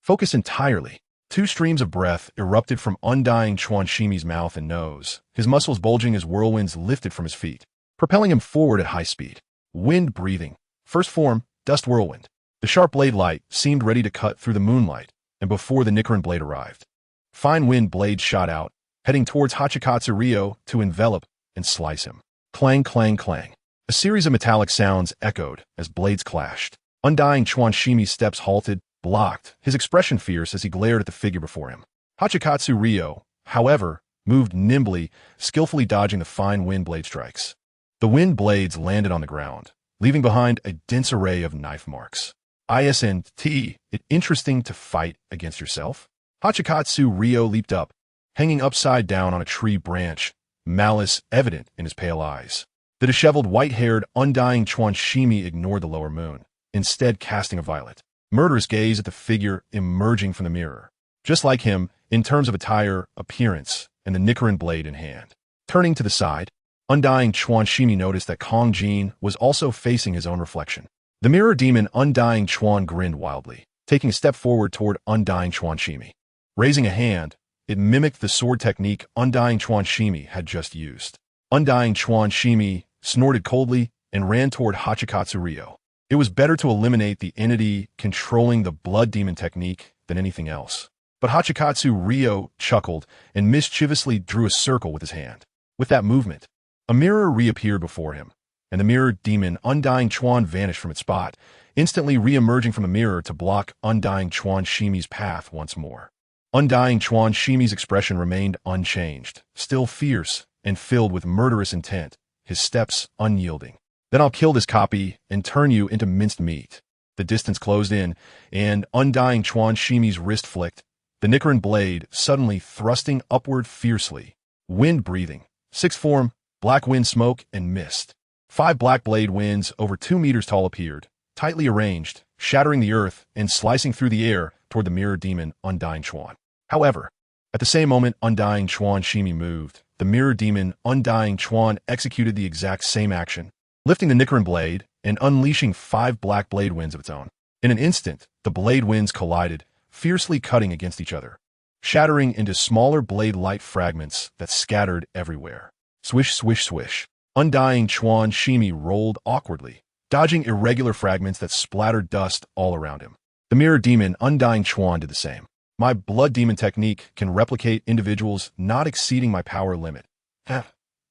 Focus entirely. Two streams of breath erupted from Undying Chuan Shimi's mouth and nose, his muscles bulging as whirlwinds lifted from his feet, propelling him forward at high speed. Wind breathing. First form, dust whirlwind. The sharp blade light seemed ready to cut through the moonlight, and before the Nichiren blade arrived, fine wind blades shot out, heading towards Hachikatsu Ryo to envelop and slice him. Clang, clang, clang. A series of metallic sounds echoed as blades clashed. Undying Chuan Shimi's steps halted, blocked, his expression fierce as he glared at the figure before him. Hachikatsu Ryo, however, moved nimbly, skillfully dodging the fine wind blade strikes. The wind blades landed on the ground, leaving behind a dense array of knife marks. Isn't it interesting to fight against yourself? Hachikatsu Ryo leaped up, hanging upside down on a tree branch, malice evident in his pale eyes. The disheveled white-haired Undying Chuan Shimi ignored the Lower Moon, instead casting a violent, murderous gaze at the figure emerging from the mirror. Just like him, in terms of attire, appearance, and the Nichiren blade in hand. Turning to the side, Undying Chuan Shimi noticed that Kong Jin was also facing his own reflection. The mirror demon Undying Chuan grinned wildly, taking a step forward toward Undying Chuan Shimi. Raising a hand, it mimicked the sword technique Undying Chuan Shimi had just used. Undying Chuan Shimi snorted coldly and ran toward Hachikatsu Ryo. It was better to eliminate the entity controlling the blood demon technique than anything else. But Hachikatsu Ryo chuckled and mischievously drew a circle with his hand. With that movement, a mirror reappeared before him, and the mirror demon Undying Chuan vanished from its spot, instantly re-emerging from the mirror to block Undying Chuan Shimi's path once more. Undying Chuan Shimi's expression remained unchanged, still fierce and filled with murderous intent, his steps unyielding. Then I'll kill this copy and turn you into minced meat. The distance closed in, and Undying Chuan Shimi's wrist flicked, the Nichiren blade suddenly thrusting upward fiercely. Wind breathing. Sixth form, black wind smoke and mist. 5 black blade winds over 2 meters tall appeared, tightly arranged, shattering the earth and slicing through the air toward the mirror demon Undying Chuan. However, at the same moment Undying Chuan Shimi moved, the mirror demon Undying Chuan executed the exact same action, lifting the Nichiren blade and unleashing 5 black blade winds of its own. In an instant, the blade winds collided, fiercely cutting against each other, shattering into smaller blade-light fragments that scattered everywhere. Swish, swish, swish. Undying Chuan Shimi rolled awkwardly, dodging irregular fragments that splattered dust all around him. The mirror demon Undying Chuan did the same. My blood demon technique can replicate individuals not exceeding my power limit.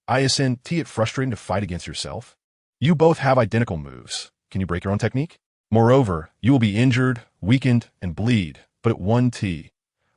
Isn't it frustrating to fight against yourself? You both have identical moves. Can you break your own technique? Moreover, you will be injured, weakened, and bleed, but at 1T.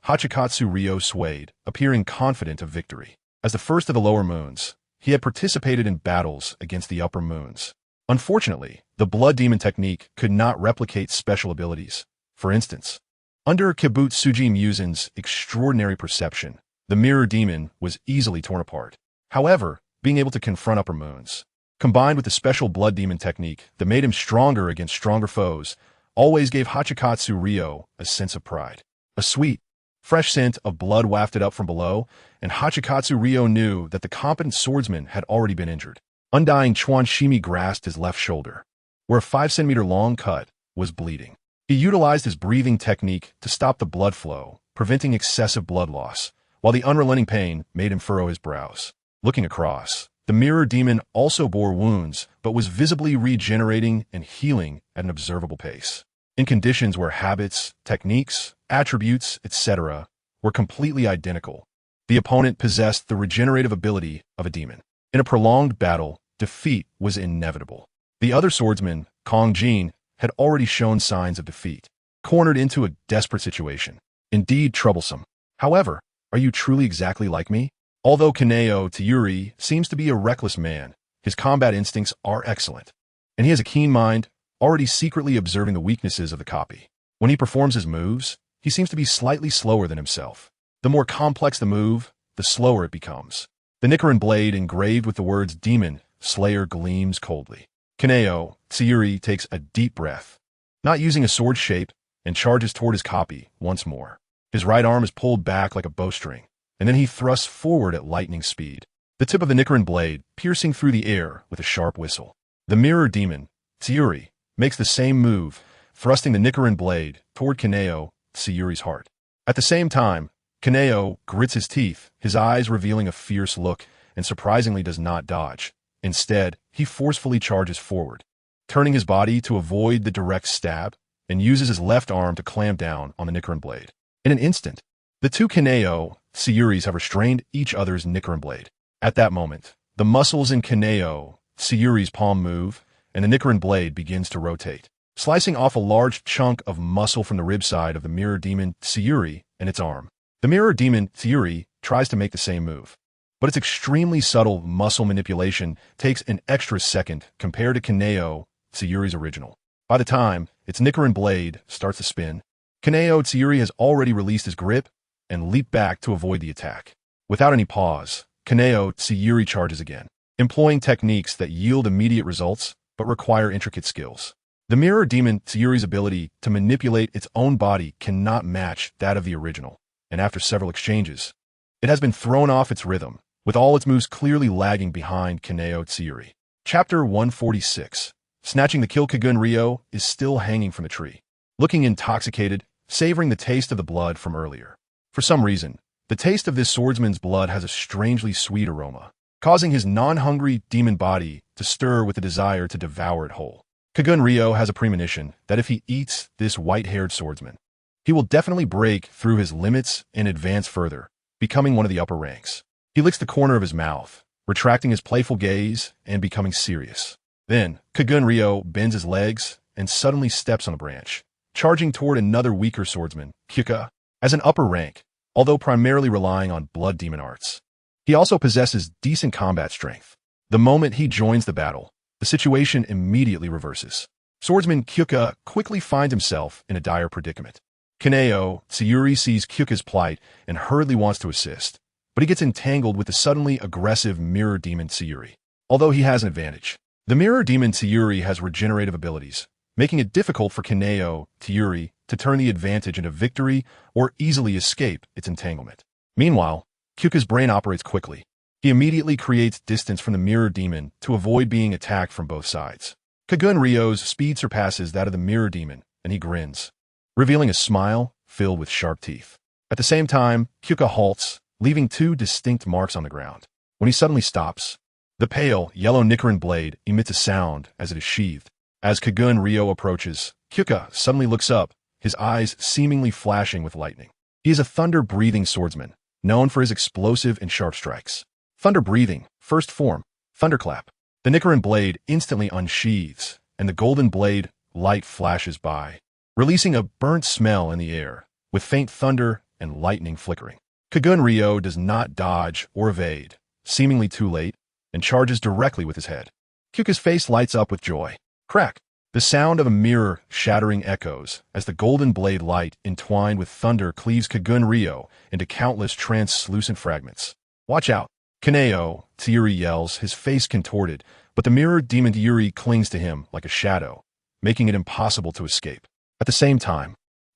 Hachikatsu Ryo swayed, appearing confident of victory. As the first of the Lower Moons, he had participated in battles against the Upper Moons. Unfortunately, the blood demon technique could not replicate special abilities. For instance, under Kibutsuji Musen's extraordinary perception, the mirror demon was easily torn apart. However, being able to confront Upper Moons, combined with the special blood demon technique that made him stronger against stronger foes, always gave Hachikatsu Ryo a sense of pride. A sweet, Fresh scent of blood wafted up from below, and Hachikatsu Ryo knew that the competent swordsman had already been injured. Undying Chuan Shimi grasped his left shoulder, where a 5-centimeter long cut was bleeding. He utilized his breathing technique to stop the blood flow, preventing excessive blood loss, while the unrelenting pain made him furrow his brows. Looking across, the mirror demon also bore wounds, but was visibly regenerating and healing at an observable pace. In conditions where habits, techniques, attributes, etc. were completely identical, the opponent possessed the regenerative ability of a demon. In a prolonged battle, defeat was inevitable. The other swordsman, Kong Jin, had already shown signs of defeat, cornered into a desperate situation. Indeed troublesome. However, are you truly exactly like me? Although Kaneo Tayuri seems to be a reckless man, his combat instincts are excellent, and he has a keen mind, already secretly observing the weaknesses of the copy. When he performs his moves, he seems to be slightly slower than himself. The more complex the move, the slower it becomes. The Nichiren blade engraved with the words Demon Slayer gleams coldly. Kaneo Tayuri takes a deep breath, not using a sword shape, and charges toward his copy once more. His right arm is pulled back like a bowstring, and then he thrusts forward at lightning speed, the tip of the Nichiren blade piercing through the air with a sharp whistle. The mirror demon, Tayuri, makes the same move, thrusting the Nichiren blade toward Kaneo Tayuri's heart. At the same time, Kaneo grits his teeth, his eyes revealing a fierce look, and surprisingly does not dodge. Instead, he forcefully charges forward, turning his body to avoid the direct stab, and uses his left arm to clamp down on the Nichiren blade. In an instant, the two Kaneo Tayuris have restrained each other's Nichiren blade. At that moment, the muscles in Kaneo Tayuri's palm move, and the Nichiren blade begins to rotate, slicing off a large chunk of muscle from the rib side of the mirror demon Tayuri and its arm. The mirror demon Tayuri tries to make the same move, but its extremely subtle muscle manipulation takes an extra second compared to Kaneo Tayuri's original. By the time its Nichiren blade starts to spin, Kaneo Tayuri has already released his grip and leaped back to avoid the attack. Without any pause, Kaneo Tayuri charges again, employing techniques that yield immediate results but require intricate skills. The mirror demon Tayuri's ability to manipulate its own body cannot match that of the original, and after several exchanges, it has been thrown off its rhythm, with all its moves clearly lagging behind Kaneo Tayuri. Chapter 146. Snatching the kill. Kagun Ryo is still hanging from the tree, looking intoxicated, savoring the taste of the blood from earlier. For some reason, the taste of this swordsman's blood has a strangely sweet aroma, causing his non-hungry demon body to stir with the desire to devour it whole. Kagun Ryo has a premonition that if he eats this white-haired swordsman, he will definitely break through his limits and advance further, becoming one of the upper ranks. He licks the corner of his mouth, retracting his playful gaze and becoming serious. Then, Kagun Ryo bends his legs and suddenly steps on a branch, charging toward another weaker swordsman, Kyuka, as an upper rank, although primarily relying on blood demon arts. He also possesses decent combat strength. The moment he joins the battle, the situation immediately reverses. Swordsman Kyuka quickly finds himself in a dire predicament. Kaneo Tayuri sees Kyuka's plight and hurriedly wants to assist, but he gets entangled with the suddenly aggressive mirror demon Tayuri. Although he has an advantage, the mirror demon Tayuri has regenerative abilities, making it difficult for Kaneo Tayuri to turn the advantage into victory or easily escape its entanglement. Meanwhile, Kyuka's brain operates quickly. He immediately creates distance from the mirror demon to avoid being attacked from both sides. Kagun Ryo's speed surpasses that of the mirror demon, and he grins, revealing a smile filled with sharp teeth. At the same time, Kyuka halts, leaving two distinct marks on the ground. When he suddenly stops, the pale, yellow Nichiren blade emits a sound as it is sheathed. As Kagun Ryo approaches, Kyuka suddenly looks up, his eyes seemingly flashing with lightning. He is a thunder-breathing swordsman, known for his explosive and sharp strikes. Thunder-breathing, first form, thunderclap. The Nichiren blade instantly unsheathes, and the golden blade light flashes by, releasing a burnt smell in the air, with faint thunder and lightning flickering. Kagun Ryo does not dodge or evade, seemingly too late, and charges directly with his head. Kyuka's face lights up with joy. Crack! The sound of a mirror shattering echoes as the golden blade light entwined with thunder cleaves Kagun Ryo into countless translucent fragments. Watch out! Kaneo Tayuri yells, his face contorted, but the mirror demon Tayuri clings to him like a shadow, making it impossible to escape. At the same time,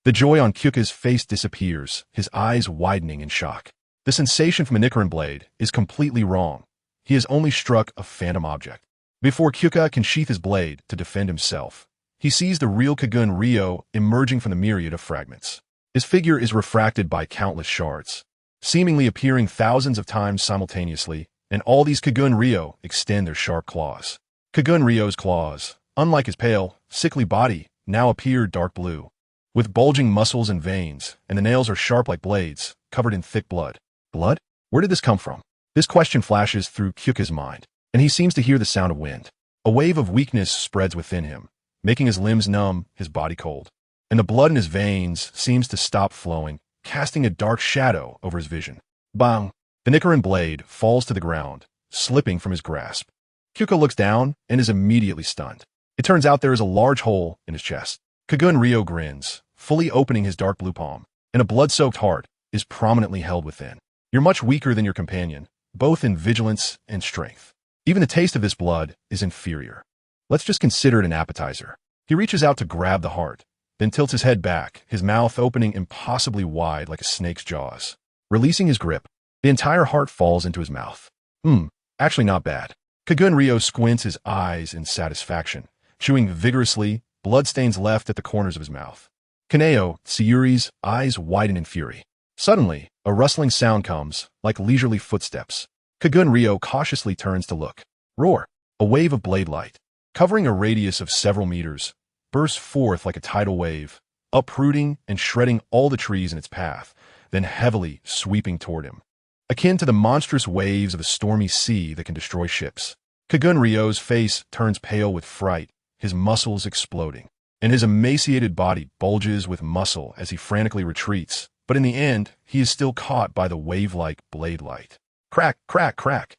The joy on Kyuka's face disappears, his eyes widening in shock. The sensation from a Nichiren blade is completely wrong. He has only struck a phantom object. Before Kyuka can sheath his blade to defend himself, he sees the real Kagun Ryo emerging from the myriad of fragments. His figure is refracted by countless shards, seemingly appearing thousands of times simultaneously, and all these Kagun Ryo extend their sharp claws. Kagun Ryo's claws, unlike his pale, sickly body, now appear dark blue, with bulging muscles and veins, and the nails are sharp like blades, covered in thick blood. Blood? Where did this come from? This question flashes through Kyuka's mind, and he seems to hear the sound of wind. A wave of weakness spreads within him, making his limbs numb, his body cold. And the blood in his veins seems to stop flowing, casting a dark shadow over his vision. Bang! The Nichiren blade falls to the ground, slipping from his grasp. Kyuka looks down and is immediately stunned. It turns out there is a large hole in his chest. Kagun Ryo grins, fully opening his dark blue palm, and a blood-soaked heart is prominently held within. You're much weaker than your companion, both in vigilance and strength. Even the taste of this blood is inferior. Let's just consider it an appetizer. He reaches out to grab the heart, then tilts his head back, his mouth opening impossibly wide like a snake's jaws. Releasing his grip, the entire heart falls into his mouth. Actually not bad. Kagun Ryo squints his eyes in satisfaction, chewing vigorously, bloodstains left at the corners of his mouth. Kaneo Tsuyuri's eyes widen in fury. Suddenly, a rustling sound comes, like leisurely footsteps. Kagun Ryo cautiously turns to look. Roar! A wave of blade light, covering a radius of several meters, bursts forth like a tidal wave, uprooting and shredding all the trees in its path, then heavily sweeping toward him. Akin to the monstrous waves of a stormy sea that can destroy ships. Kagun Ryo's face turns pale with fright, his muscles exploding, and his emaciated body bulges with muscle as he frantically retreats, but in the end, he is still caught by the wave-like blade light. Crack, crack, crack.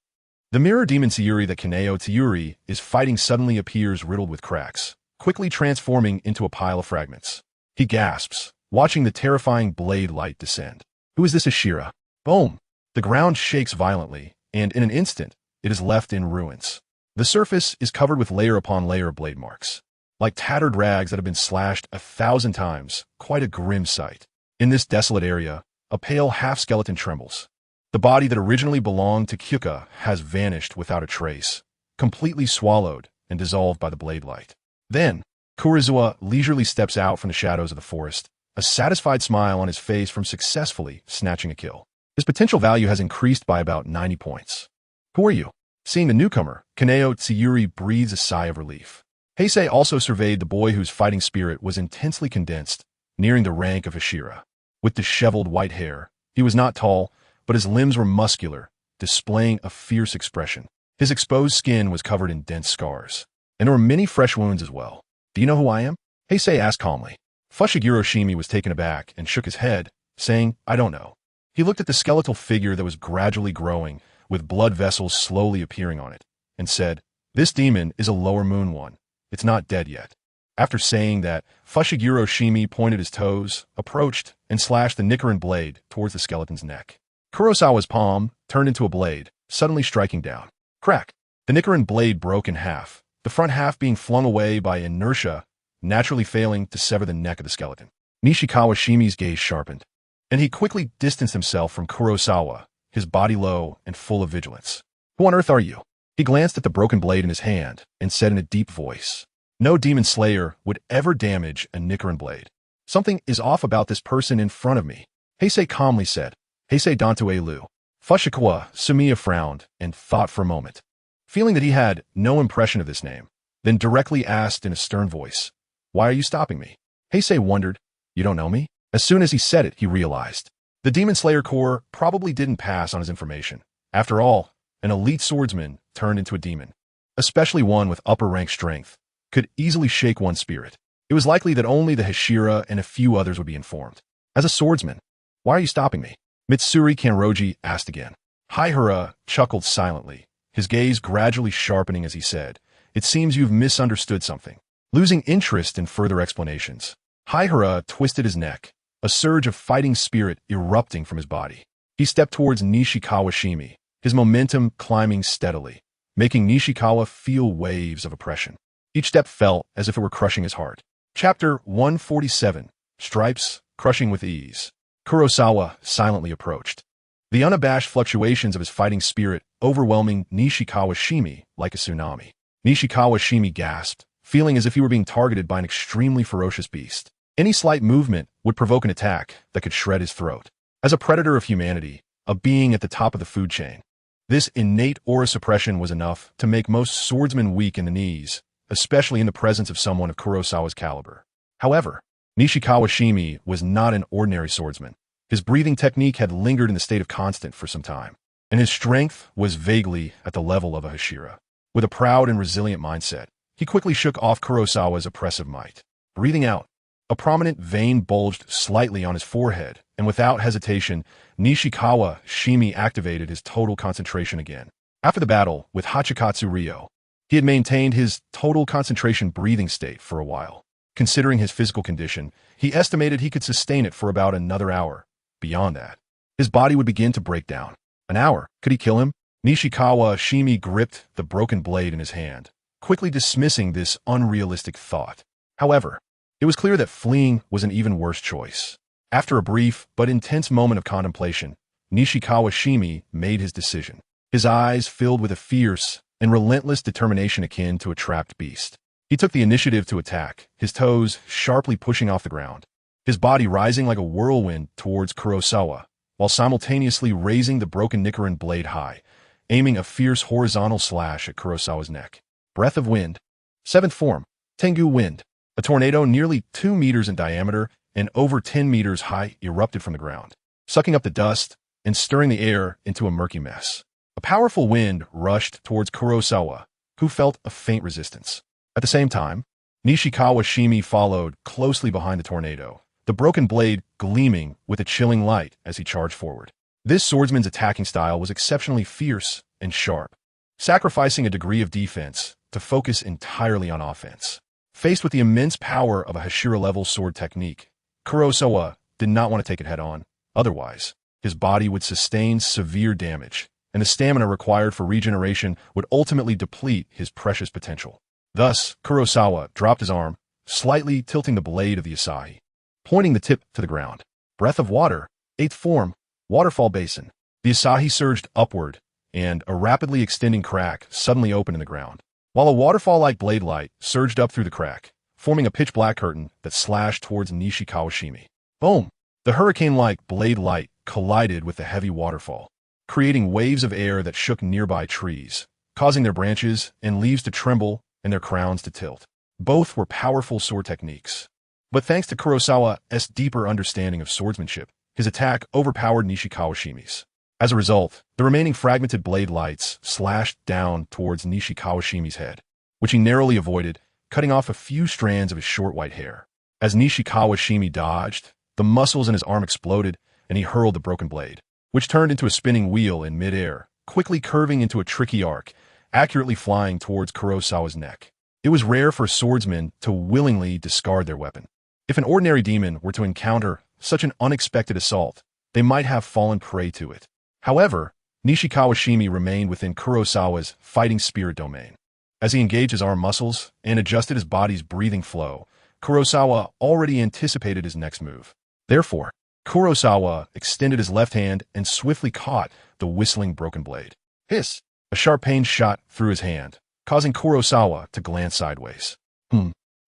The mirror demon Tsuyuri that Kaneo Tsuyuri is fighting suddenly appears riddled with cracks, quickly transforming into a pile of fragments. He gasps, watching the terrifying blade light descend. Who is this Ashira? Boom! The ground shakes violently, and in an instant, it is left in ruins. The surface is covered with layer upon layer of blade marks, like tattered rags that have been slashed 1,000 times, quite a grim sight. In this desolate area, a pale half-skeleton trembles. The body that originally belonged to Kyuka has vanished without a trace, completely swallowed and dissolved by the blade light. Then, Kurosawa leisurely steps out from the shadows of the forest, a satisfied smile on his face from successfully snatching a kill. His potential value has increased by about 90 points. Who are you? Seeing the newcomer, Kaneo Tsuyuri breathes a sigh of relief. Heisei also surveyed the boy whose fighting spirit was intensely condensed, nearing the rank of Ashira. With disheveled white hair, he was not tall, but his limbs were muscular, displaying a fierce expression. His exposed skin was covered in dense scars, and there were many fresh wounds as well. Do you know who I am? Heisei asked calmly. Fushiguro Shimi was taken aback and shook his head, saying, I don't know. He looked at the skeletal figure that was gradually growing, with blood vessels slowly appearing on it, and said, This demon is a lower moon one. It's not dead yet. After saying that, Fushiguro Shimi pointed his toes, approached, and slashed the Nichiren blade towards the skeleton's neck. Kurosawa's palm turned into a blade, suddenly striking down. Crack! The Nichiren blade broke in half, the front half being flung away by inertia, naturally failing to sever the neck of the skeleton. Nishikawa Shimi's gaze sharpened, and he quickly distanced himself from Kurosawa, his body low and full of vigilance. Who on earth are you? He glanced at the broken blade in his hand and said in a deep voice, No demon slayer would ever damage a Nichiren blade. Something is off about this person in front of me. Heisei calmly said, Heisei Danto Lu. Fushikawa Sumiya frowned and thought for a moment, feeling that he had no impression of this name, then directly asked in a stern voice, Why are you stopping me? Heisei wondered, You don't know me? As soon as he said it, he realized. The Demon Slayer Corps probably didn't pass on his information. After all, an elite swordsman turned into a demon, especially one with upper-rank strength, could easily shake one's spirit. It was likely that only the Hashira and a few others would be informed. As a swordsman, why are you stopping me? Mitsuri Kanroji asked again. Haihara chuckled silently, his gaze gradually sharpening as he said, It seems you've misunderstood something. Losing interest in further explanations, Haihara twisted his neck, a surge of fighting spirit erupting from his body. He stepped towards Nishikawa Shimi, his momentum climbing steadily, making Nishikawa feel waves of oppression. Each step felt as if it were crushing his heart. Chapter 147, stripes crushing with ease. Kurosawa silently approached. The unabashed fluctuations of his fighting spirit overwhelming Nishikawa Shimi like a tsunami. Nishikawa Shimi gasped, feeling as if he were being targeted by an extremely ferocious beast. Any slight movement would provoke an attack that could shred his throat. As a predator of humanity, a being at the top of the food chain, this innate aura suppression was enough to make most swordsmen weak in the knees, especially in the presence of someone of Kurosawa's caliber. However, Nishikawa Shimi was not an ordinary swordsman. His breathing technique had lingered in the state of constant for some time, and his strength was vaguely at the level of a Hashira. With a proud and resilient mindset, he quickly shook off Kurosawa's oppressive might. Breathing out, a prominent vein bulged slightly on his forehead, and without hesitation, Nishikawa Shimi activated his total concentration again. After the battle with Hachikatsu Ryo, he had maintained his total concentration breathing state for a while. Considering his physical condition, he estimated he could sustain it for about another hour. Beyond that, his body would begin to break down. An hour? Could he kill him? Nishikawa Shimi gripped the broken blade in his hand, quickly dismissing this unrealistic thought. However, it was clear that fleeing was an even worse choice. After a brief but intense moment of contemplation, Nishikawa Shimi made his decision. His eyes filled with a fierce and relentless determination akin to a trapped beast. He took the initiative to attack, his toes sharply pushing off the ground, his body rising like a whirlwind towards Kurosawa, while simultaneously raising the broken Nichiren blade high, aiming a fierce horizontal slash at Kurosawa's neck. Breath of wind. Seventh form. Tengu wind. A tornado nearly 2 meters in diameter and over 10 meters high erupted from the ground, sucking up the dust and stirring the air into a murky mess. A powerful wind rushed towards Kurosawa, who felt a faint resistance. At the same time, Nishikawa Shimi followed closely behind the tornado, the broken blade gleaming with a chilling light as he charged forward. This swordsman's attacking style was exceptionally fierce and sharp, sacrificing a degree of defense to focus entirely on offense. Faced with the immense power of a Hashira-level sword technique, Kurosawa did not want to take it head-on. Otherwise, his body would sustain severe damage, and the stamina required for regeneration would ultimately deplete his precious potential. Thus, Kurosawa dropped his arm, slightly tilting the blade of the Asahi, pointing the tip to the ground. Breath of water. Eighth form. Waterfall basin. The Asahi surged upward, and a rapidly extending crack suddenly opened in the ground, while a waterfall-like blade light surged up through the crack, forming a pitch-black curtain that slashed towards Nishikawa Shimi. Boom! The hurricane-like blade light collided with the heavy waterfall, creating waves of air that shook nearby trees, causing their branches and leaves to tremble and their crowns to tilt. Both were powerful sword techniques. But thanks to Kurosawa's deeper understanding of swordsmanship, his attack overpowered Nishikawa Shimi's. As a result, the remaining fragmented blade lights slashed down towards Nishikawa Shimi's head, which he narrowly avoided, cutting off a few strands of his short white hair. As Nishikawa Shimi dodged, the muscles in his arm exploded, and he hurled the broken blade, which turned into a spinning wheel in midair, quickly curving into a tricky arc, accurately flying towards Kurosawa's neck. It was rare for swordsmen to willingly discard their weapon. If an ordinary demon were to encounter such an unexpected assault, they might have fallen prey to it. However, Nishikawa Shimi remained within Kurosawa's fighting spirit domain. As he engaged his arm muscles and adjusted his body's breathing flow, Kurosawa already anticipated his next move. Therefore, Kurosawa extended his left hand and swiftly caught the whistling broken blade. Hiss! A sharp pain shot through his hand, causing Kurosawa to glance sideways.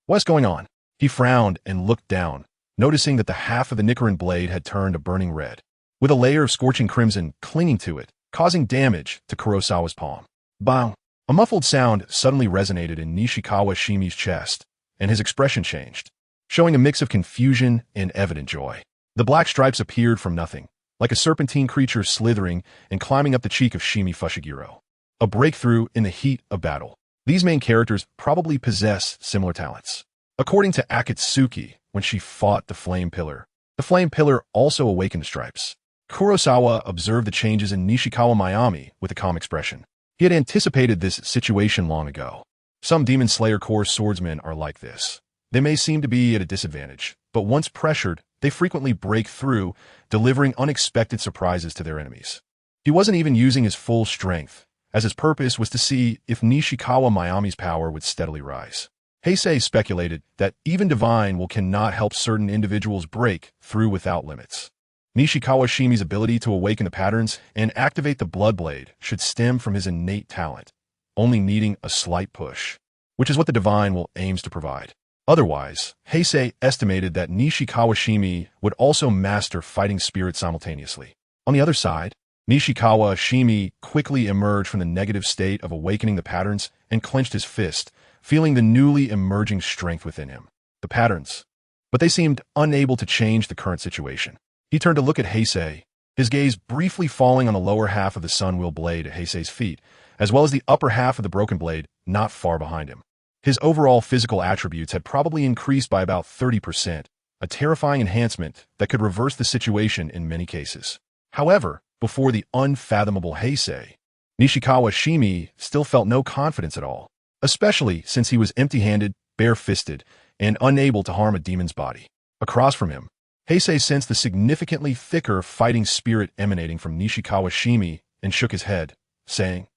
What's going on? He frowned and looked down, noticing that the half of the Nichiren blade had turned a burning red, with a layer of scorching crimson clinging to it, causing damage to Kurosawa's palm. Bang! A muffled sound suddenly resonated in Nishikawa Shimi's chest, and his expression changed, showing a mix of confusion and evident joy. The black stripes appeared from nothing, like a serpentine creature slithering and climbing up the cheek of Shimi Fushiguro. A breakthrough in the heat of battle. These main characters probably possess similar talents. According to Akatsuki, when she fought the Flame Pillar also awakened the stripes. Kurosawa observed the changes in Nishikawa Mayami with a calm expression. He had anticipated this situation long ago. Some Demon Slayer Corps swordsmen are like this. They may seem to be at a disadvantage, but once pressured, they frequently break through, delivering unexpected surprises to their enemies. He wasn't even using his full strength, as his purpose was to see if Nishikawa Mayami's power would steadily rise. Heisei speculated that even divine will cannot help certain individuals break through without limits. Nishikawa Shimi's ability to awaken the patterns and activate the blood blade should stem from his innate talent, only needing a slight push, which is what the divine will aims to provide. Otherwise, Heisei estimated that Nishikawa Shimi would also master fighting spirit simultaneously. On the other side, Nishikawa Shimi quickly emerged from the negative state of awakening the patterns and clenched his fist, feeling the newly emerging strength within him. The patterns. But they seemed unable to change the current situation. He turned to look at Heisei, his gaze briefly falling on the lower half of the sunwheel blade at Heisei's feet, as well as the upper half of the broken blade not far behind him. His overall physical attributes had probably increased by about 30%, a terrifying enhancement that could reverse the situation in many cases. However, before the unfathomable Heisei, Nishikawa Shimi still felt no confidence at all, especially since he was empty-handed, bare-fisted, and unable to harm a demon's body. Across from him, Heisei sensed the significantly thicker fighting spirit emanating from Nishikawa Shimi and shook his head, saying,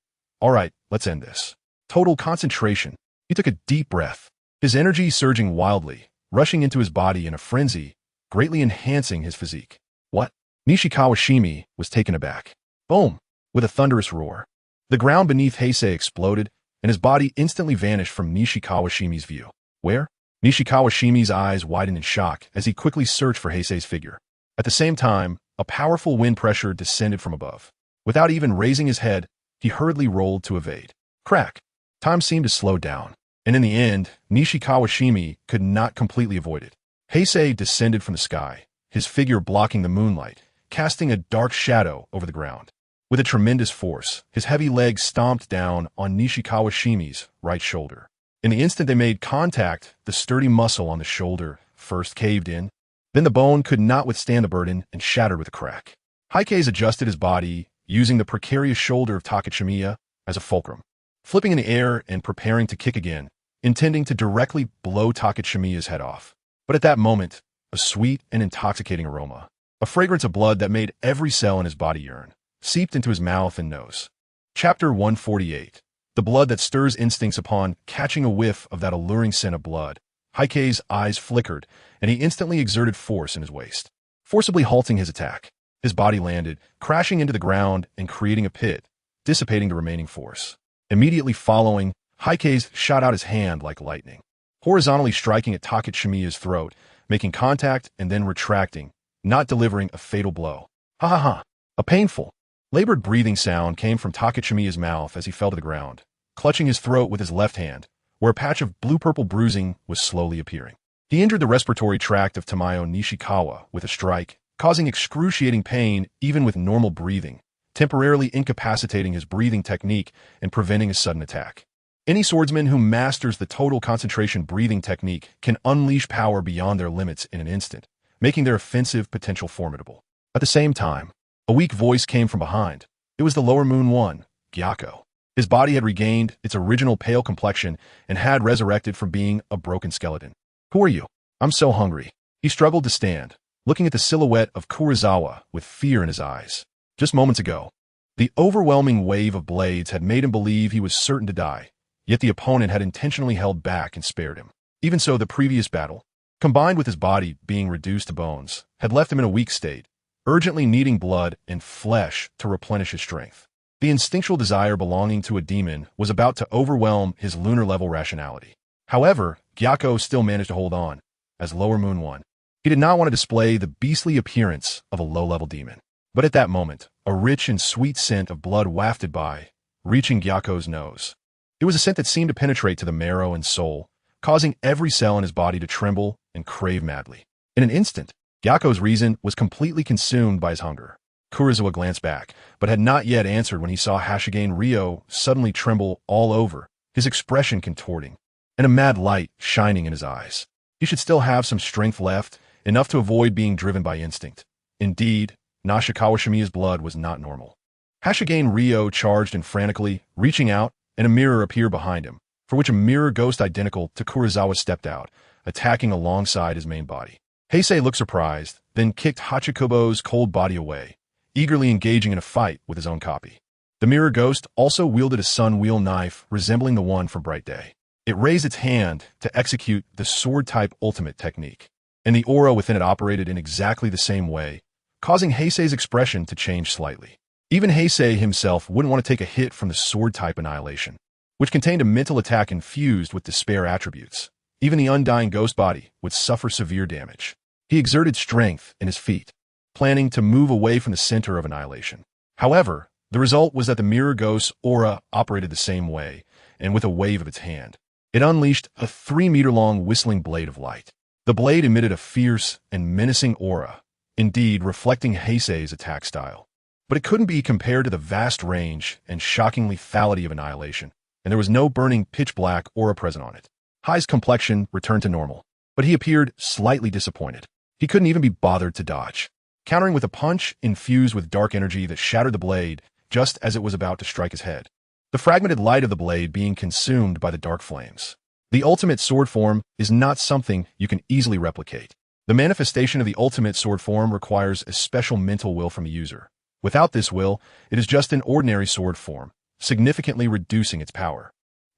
"All right, let's end this." Total concentration. He took a deep breath, his energy surging wildly, rushing into his body in a frenzy, greatly enhancing his physique. What? Nishikawa Shimi was taken aback. Boom! With a thunderous roar, the ground beneath Heisei exploded, and his body instantly vanished from Nishikawa Shimi's view. Where? Nishikawa Shimi's eyes widened in shock as he quickly searched for Heisei's figure. At the same time, a powerful wind pressure descended from above. Without even raising his head, he hurriedly rolled to evade. Crack! Time seemed to slow down, and in the end, Nishikawa Shimi could not completely avoid it. Heisei descended from the sky, his figure blocking the moonlight, casting a dark shadow over the ground. With a tremendous force, his heavy legs stomped down on Nishikawa Shimi's right shoulder. In the instant they made contact, the sturdy muscle on the shoulder first caved in, then the bone could not withstand the burden and shattered with a crack. Heisei adjusted his body, using the precarious shoulder of Takachimiya as a fulcrum, flipping in the air and preparing to kick again, intending to directly blow Takachimiya's head off. But at that moment, a sweet and intoxicating aroma, a fragrance of blood that made every cell in his body yearn, seeped into his mouth and nose. Chapter 148. The blood that stirs instincts. Upon catching a whiff of that alluring scent of blood, Heisei's eyes flickered, and he instantly exerted force in his waist, forcibly halting his attack. His body landed, crashing into the ground and creating a pit, dissipating the remaining force. Immediately following, Heisei shot out his hand like lightning, horizontally striking at Takachimiya's throat, making contact and then retracting, not delivering a fatal blow. Ha ha ha! A painful, labored breathing sound came from Takachimiya's mouth as he fell to the ground, clutching his throat with his left hand, where a patch of blue-purple bruising was slowly appearing. He injured the respiratory tract of Tamayo Nishikawa with a strike, causing excruciating pain even with normal breathing, temporarily incapacitating his breathing technique and preventing a sudden attack. Any swordsman who masters the total concentration breathing technique can unleash power beyond their limits in an instant, making their offensive potential formidable. At the same time, a weak voice came from behind. It was the lower moon one, Gyako. His body had regained its original pale complexion and had resurrected from being a broken skeleton. "Who are you? I'm so hungry." He struggled to stand, looking at the silhouette of Kurosawa with fear in his eyes. Just moments ago, the overwhelming wave of blades had made him believe he was certain to die, yet the opponent had intentionally held back and spared him. Even so, the previous battle, combined with his body being reduced to bones, had left him in a weak state, urgently needing blood and flesh to replenish his strength. The instinctual desire belonging to a demon was about to overwhelm his lunar-level rationality. However, Gyako still managed to hold on, as Lower Moon One. He did not want to display the beastly appearance of a low-level demon. But at that moment, a rich and sweet scent of blood wafted by, reaching Gyako's nose. It was a scent that seemed to penetrate to the marrow and soul, causing every cell in his body to tremble and crave madly. In an instant, Gyako's reason was completely consumed by his hunger. Kurosawa glanced back, but had not yet answered when he saw Hashigane Ryo suddenly tremble all over, his expression contorting, and a mad light shining in his eyes. He should still have some strength left, enough to avoid being driven by instinct. Indeed, Nishikawa Shimiya's blood was not normal. Hashigane Ryo charged in frantically, reaching out, and a mirror appeared behind him, for which a mirror ghost identical to Kurosawa stepped out, attacking alongside his main body. Heisei looked surprised, then kicked Hachikubo's cold body away, eagerly engaging in a fight with his own copy. The mirror ghost also wielded a sun wheel knife resembling the one from Bright Day. It raised its hand to execute the sword-type ultimate technique, and the aura within it operated in exactly the same way, causing Heisei's expression to change slightly. Even Heisei himself wouldn't want to take a hit from the sword-type annihilation, which contained a mental attack infused with despair attributes. Even the undying ghost body would suffer severe damage. He exerted strength in his feet, planning to move away from the center of annihilation. However, the result was that the mirror ghost's aura operated the same way, and with a wave of its hand, it unleashed a 3-meter-long whistling blade of light. The blade emitted a fierce and menacing aura, indeed reflecting Heisei's attack style. But it couldn't be compared to the vast range and shocking lethality of annihilation, and there was no burning pitch-black aura present on it. Hei's complexion returned to normal, but he appeared slightly disappointed. He couldn't even be bothered to dodge, countering with a punch infused with dark energy that shattered the blade just as it was about to strike his head, the fragmented light of the blade being consumed by the dark flames. The ultimate sword form is not something you can easily replicate. The manifestation of the ultimate sword form requires a special mental will from the user. Without this will, it is just an ordinary sword form, significantly reducing its power.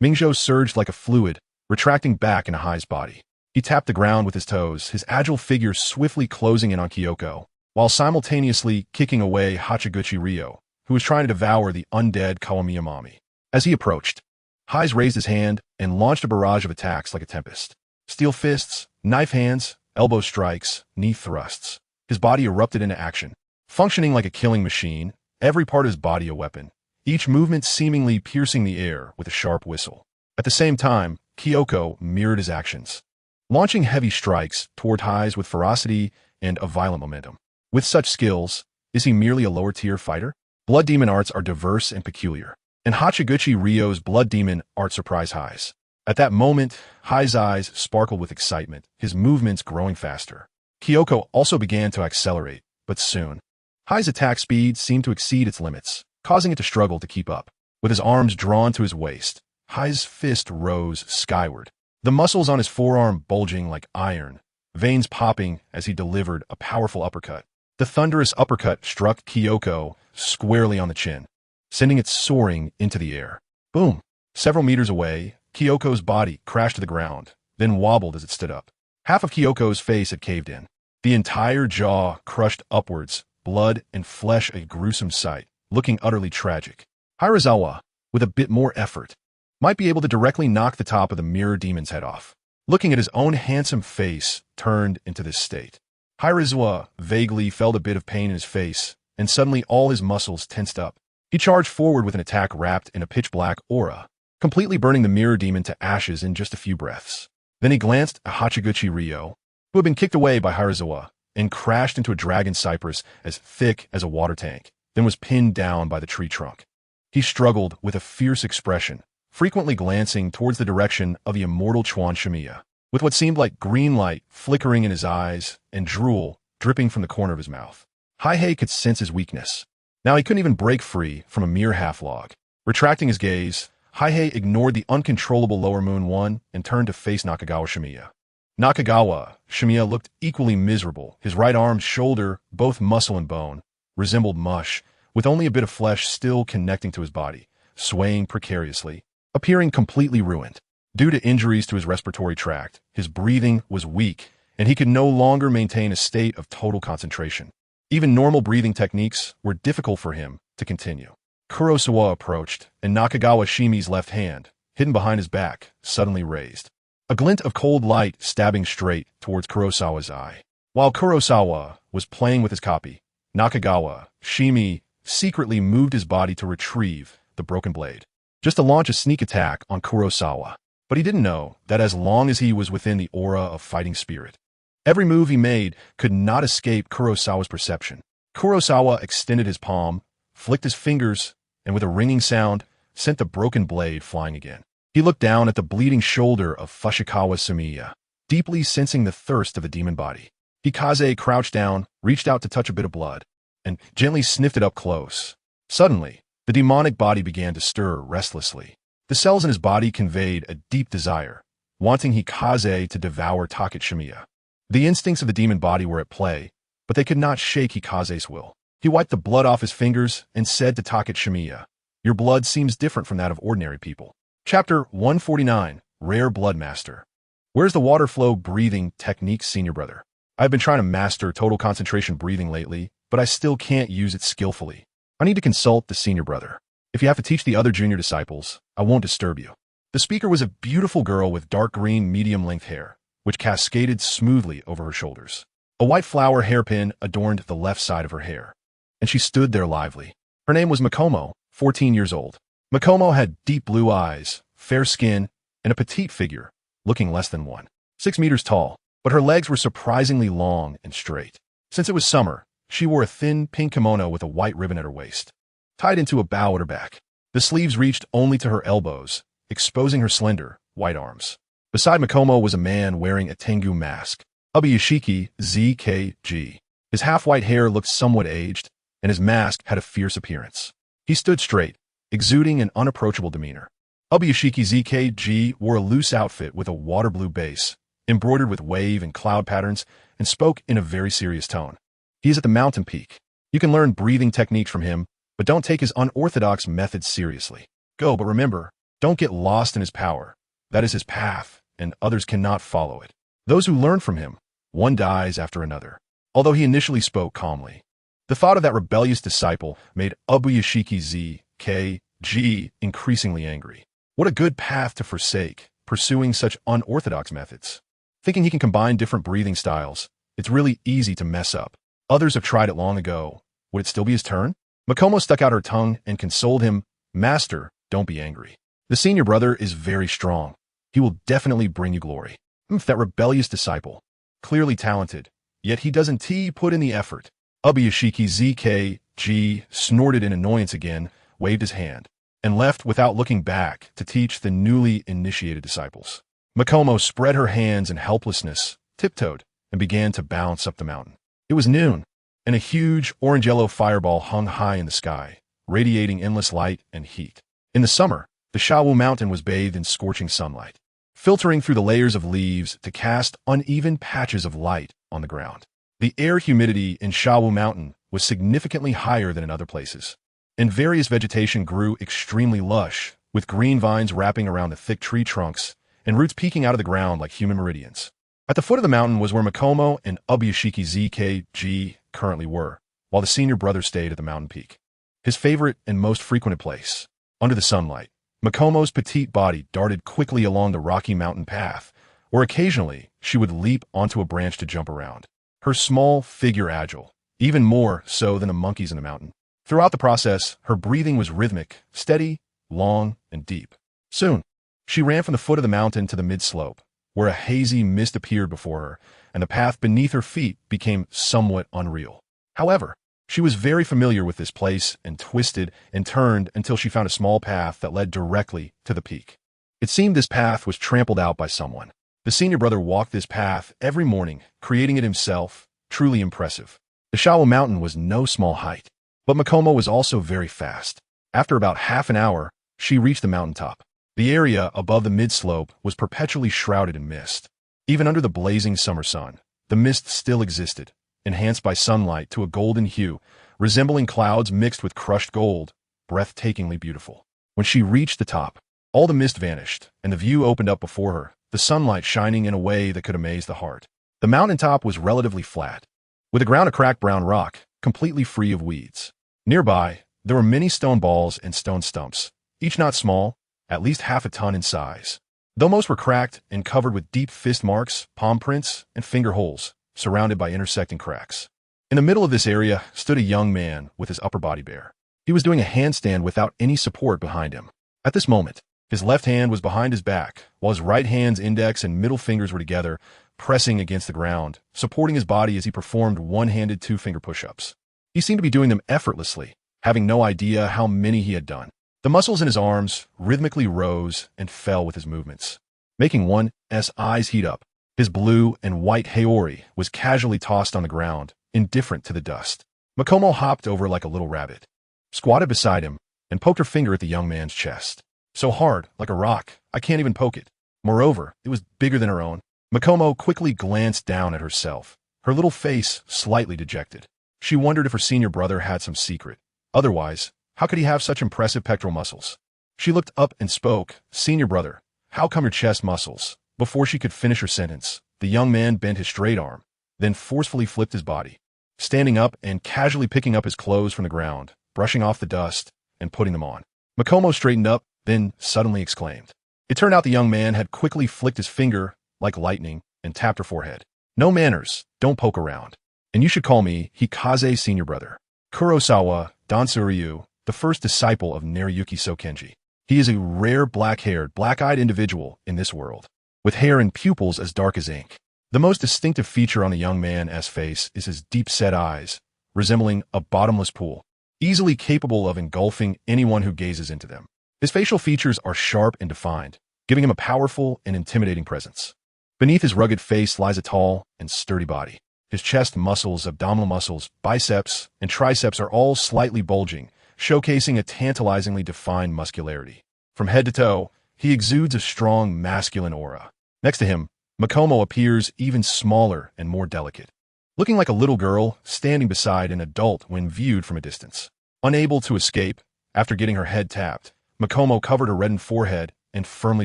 Mingzhou surged like a fluid, retracting back into Hei's body. He tapped the ground with his toes, his agile figure swiftly closing in on Kyoko, while simultaneously kicking away Hachiguchi Ryo, who was trying to devour the undead Kawamiya Mami. As he approached, Heis raised his hand and launched a barrage of attacks like a tempest. Steel fists, knife hands, elbow strikes, knee thrusts. His body erupted into action, functioning like a killing machine, every part of his body a weapon, each movement seemingly piercing the air with a sharp whistle. At the same time, Kyoko mirrored his actions, launching heavy strikes toward Heis with ferocity and a violent momentum. With such skills, is he merely a lower-tier fighter? Blood demon arts are diverse and peculiar, and Hachiguchi Ryo's blood demon art surprised Heis. At that moment, Hei's eyes sparkled with excitement, his movements growing faster. Kyoko also began to accelerate, but soon, Hei's attack speed seemed to exceed its limits, causing it to struggle to keep up. With his arms drawn to his waist, Hei's fist rose skyward, the muscles on his forearm bulging like iron, veins popping as he delivered a powerful uppercut. The thunderous uppercut struck Kyoko squarely on the chin, sending it soaring into the air. Boom! Several meters away, Kyoko's body crashed to the ground, then wobbled as it stood up. Half of Kyoko's face had caved in. The entire jaw crushed upwards, blood and flesh a gruesome sight, looking utterly tragic. Hirazawa, with a bit more effort, might be able to directly knock the top of the mirror demon's head off. Looking at his own handsome face turned into this state, Hirazawa vaguely felt a bit of pain in his face, and suddenly all his muscles tensed up. He charged forward with an attack wrapped in a pitch-black aura, completely burning the mirror demon to ashes in just a few breaths. Then he glanced at Hachiguchi Ryo, who had been kicked away by Hirazawa, and crashed into a dragon cypress as thick as a water tank, then was pinned down by the tree trunk. He struggled with a fierce expression, frequently glancing towards the direction of the immortal Chuan Shimiya, with what seemed like green light flickering in his eyes and drool dripping from the corner of his mouth. Heisei could sense his weakness. Now he couldn't even break free from a mere half-log. Retracting his gaze, Heisei ignored the uncontrollable Lower Moon One and turned to face Nakagawa Shimiya. Nakagawa Shimiya looked equally miserable. His right arm, shoulder, both muscle and bone, resembled mush, with only a bit of flesh still connecting to his body, swaying precariously, appearing completely ruined. Due to injuries to his respiratory tract, his breathing was weak, and he could no longer maintain a state of total concentration. Even normal breathing techniques were difficult for him to continue. Kurosawa approached, and Nakagawa Shimi's left hand, hidden behind his back, suddenly raised, a glint of cold light stabbing straight towards Kurosawa's eye. While Kurosawa was playing with his copy, Nakagawa Shimi secretly moved his body to retrieve the broken blade, just to launch a sneak attack on Kurosawa. But he didn't know that as long as he was within the aura of fighting spirit, every move he made could not escape Kurosawa's perception. Kurosawa extended his palm, flicked his fingers, and with a ringing sound, sent the broken blade flying again. He looked down at the bleeding shoulder of Fushikawa Sumiya, deeply sensing the thirst of the demon body. Hikaze crouched down, reached out to touch a bit of blood, and gently sniffed it up close. Suddenly, the demonic body began to stir restlessly. The cells in his body conveyed a deep desire, wanting Hikaze to devour Taket Shimiya. The instincts of the demon body were at play, but they could not shake Hikaze's will. He wiped the blood off his fingers and said to Taket Shimiya, "Your blood seems different from that of ordinary people." Chapter 149, rare blood master. Where's the water flow breathing technique, senior brother? I've been trying to master total concentration breathing lately, but I still can't use it skillfully. I need to consult the senior brother. If you have to teach the other junior disciples, I won't disturb you. The speaker was a beautiful girl with dark green medium-length hair, which cascaded smoothly over her shoulders. A white flower hairpin adorned the left side of her hair, and she stood there lively. Her name was Machino, 14 years old. Machino had deep blue eyes, fair skin, and a petite figure, looking less than 1.6 meters tall, but her legs were surprisingly long and straight. Since it was summer, she wore a thin pink kimono with a white ribbon at her waist, tied into a bow at her back. The sleeves reached only to her elbows, exposing her slender, white arms. Beside Machino was a man wearing a Tengu mask, Fujisaki ZKG. His half-white hair looked somewhat aged, and his mask had a fierce appearance. He stood straight, exuding an unapproachable demeanor. Fujisaki ZKG wore a loose outfit with a water blue base, embroidered with wave and cloud patterns, and spoke in a very serious tone. He is at the mountain peak. You can learn breathing techniques from him, but don't take his unorthodox methods seriously. Go, but remember, don't get lost in his power. That is his path, and others cannot follow it. Those who learn from him, one dies after another. Although he initially spoke calmly, the thought of that rebellious disciple made Fujisaki ZKG increasingly angry. What a good path to forsake, pursuing such unorthodox methods. Thinking he can combine different breathing styles, it's really easy to mess up. Others have tried it long ago. Would it still be his turn? Machino stuck out her tongue and consoled him, Master, don't be angry. The senior brother is very strong. He will definitely bring you glory. That rebellious disciple. Clearly talented, yet he doesn't put in the effort. Fujisaki ZKG snorted in annoyance again, waved his hand, and left without looking back to teach the newly initiated disciples. Machino spread her hands in helplessness, tiptoed, and began to bounce up the mountain. It was noon, and a huge orange-yellow fireball hung high in the sky, radiating endless light and heat. In the summer, the Shuer mountain was bathed in scorching sunlight, filtering through the layers of leaves to cast uneven patches of light on the ground. The air humidity in Shuer mountain was significantly higher than in other places, and various vegetation grew extremely lush, with green vines wrapping around the thick tree trunks and roots peeking out of the ground like human meridians. At the foot of the mountain was where Machino and Fujisaki ZKG currently were, while the senior brother stayed at the mountain peak. His favorite and most frequented place. Under the sunlight, Machino's petite body darted quickly along the rocky mountain path, or occasionally she would leap onto a branch to jump around. Her small figure agile, even more so than the monkeys in the mountain. Throughout the process, her breathing was rhythmic, steady, long, and deep. Soon, she ran from the foot of the mountain to the mid-slope, where a hazy mist appeared before her, and the path beneath her feet became somewhat unreal. However, she was very familiar with this place and twisted and turned until she found a small path that led directly to the peak. It seemed this path was trampled out by someone. The senior brother walked this path every morning, creating it himself, truly impressive. The Shuer mountain was no small height, but Machino was also very fast. After about half an hour, she reached the mountaintop. The area above the mid-slope was perpetually shrouded in mist. Even under the blazing summer sun, the mist still existed, enhanced by sunlight to a golden hue, resembling clouds mixed with crushed gold, breathtakingly beautiful. When she reached the top, all the mist vanished, and the view opened up before her, the sunlight shining in a way that could amaze the heart. The mountaintop was relatively flat, with the ground a cracked brown rock, completely free of weeds. Nearby, there were many stone balls and stone stumps, each not small, at least half a ton in size. Though most were cracked and covered with deep fist marks, palm prints, and finger holes, surrounded by intersecting cracks. In the middle of this area stood a young man with his upper body bare. He was doing a handstand without any support behind him. At this moment, his left hand was behind his back, while his right hand's index and middle fingers were together, pressing against the ground, supporting his body as he performed one-handed two-finger push-ups. He seemed to be doing them effortlessly, having no idea how many he had done. The muscles in his arms rhythmically rose and fell with his movements, making one's eyes heat up. His blue and white haori was casually tossed on the ground, indifferent to the dust. Machino hopped over like a little rabbit, squatted beside him, and poked her finger at the young man's chest. So hard, like a rock, I can't even poke it. Moreover, it was bigger than her own. Machino quickly glanced down at herself, her little face slightly dejected. She wondered if her senior brother had some secret. Otherwise, how could he have such impressive pectoral muscles? She looked up and spoke, Senior brother, how come your chest muscles? Before she could finish her sentence, the young man bent his straight arm, then forcefully flipped his body, standing up and casually picking up his clothes from the ground, brushing off the dust, and putting them on. Machino straightened up, then suddenly exclaimed. It turned out the young man had quickly flicked his finger, like lightning, and tapped her forehead. No manners, don't poke around. And you should call me Heisei senior brother. Kurosawa, Dansuryu, the first disciple of Naruyuki Sokenji. He is a rare black-haired, black-eyed individual in this world, with hair and pupils as dark as ink. The most distinctive feature on the young man's face is his deep-set eyes, resembling a bottomless pool, easily capable of engulfing anyone who gazes into them. His facial features are sharp and defined, giving him a powerful and intimidating presence. Beneath his rugged face lies a tall and sturdy body. His chest muscles, abdominal muscles, biceps, and triceps are all slightly bulging, showcasing a tantalizingly defined muscularity. From head to toe, he exudes a strong masculine aura. Next to him, Machino appears even smaller and more delicate, looking like a little girl standing beside an adult when viewed from a distance. Unable to escape, after getting her head tapped, Machino covered her reddened forehead and firmly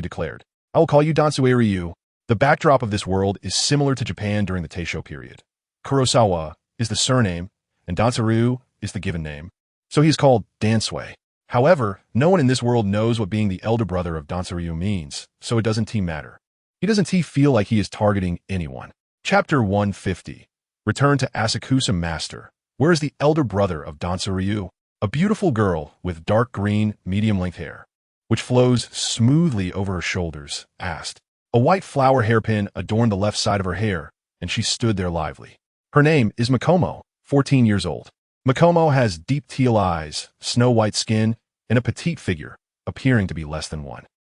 declared, I will call you Dansuryu. The backdrop of this world is similar to Japan during the Taisho period. Kurosawa is the surname, and Dansuryu is the given name, so he is called Dansui. However, no one in this world knows what being the elder brother of Dansuryu means, so it doesn't matter. He doesn't feel like he is targeting anyone. Chapter 150. Return to Asakusa Master. Where is the elder brother of Dansuryu? A beautiful girl with dark green, medium-length hair, which flows smoothly over her shoulders, asked. A white flower hairpin adorned the left side of her hair, and she stood there lively. Her name is Machino, 14 years old. Machino has deep teal eyes, snow-white skin, and a petite figure, appearing to be less than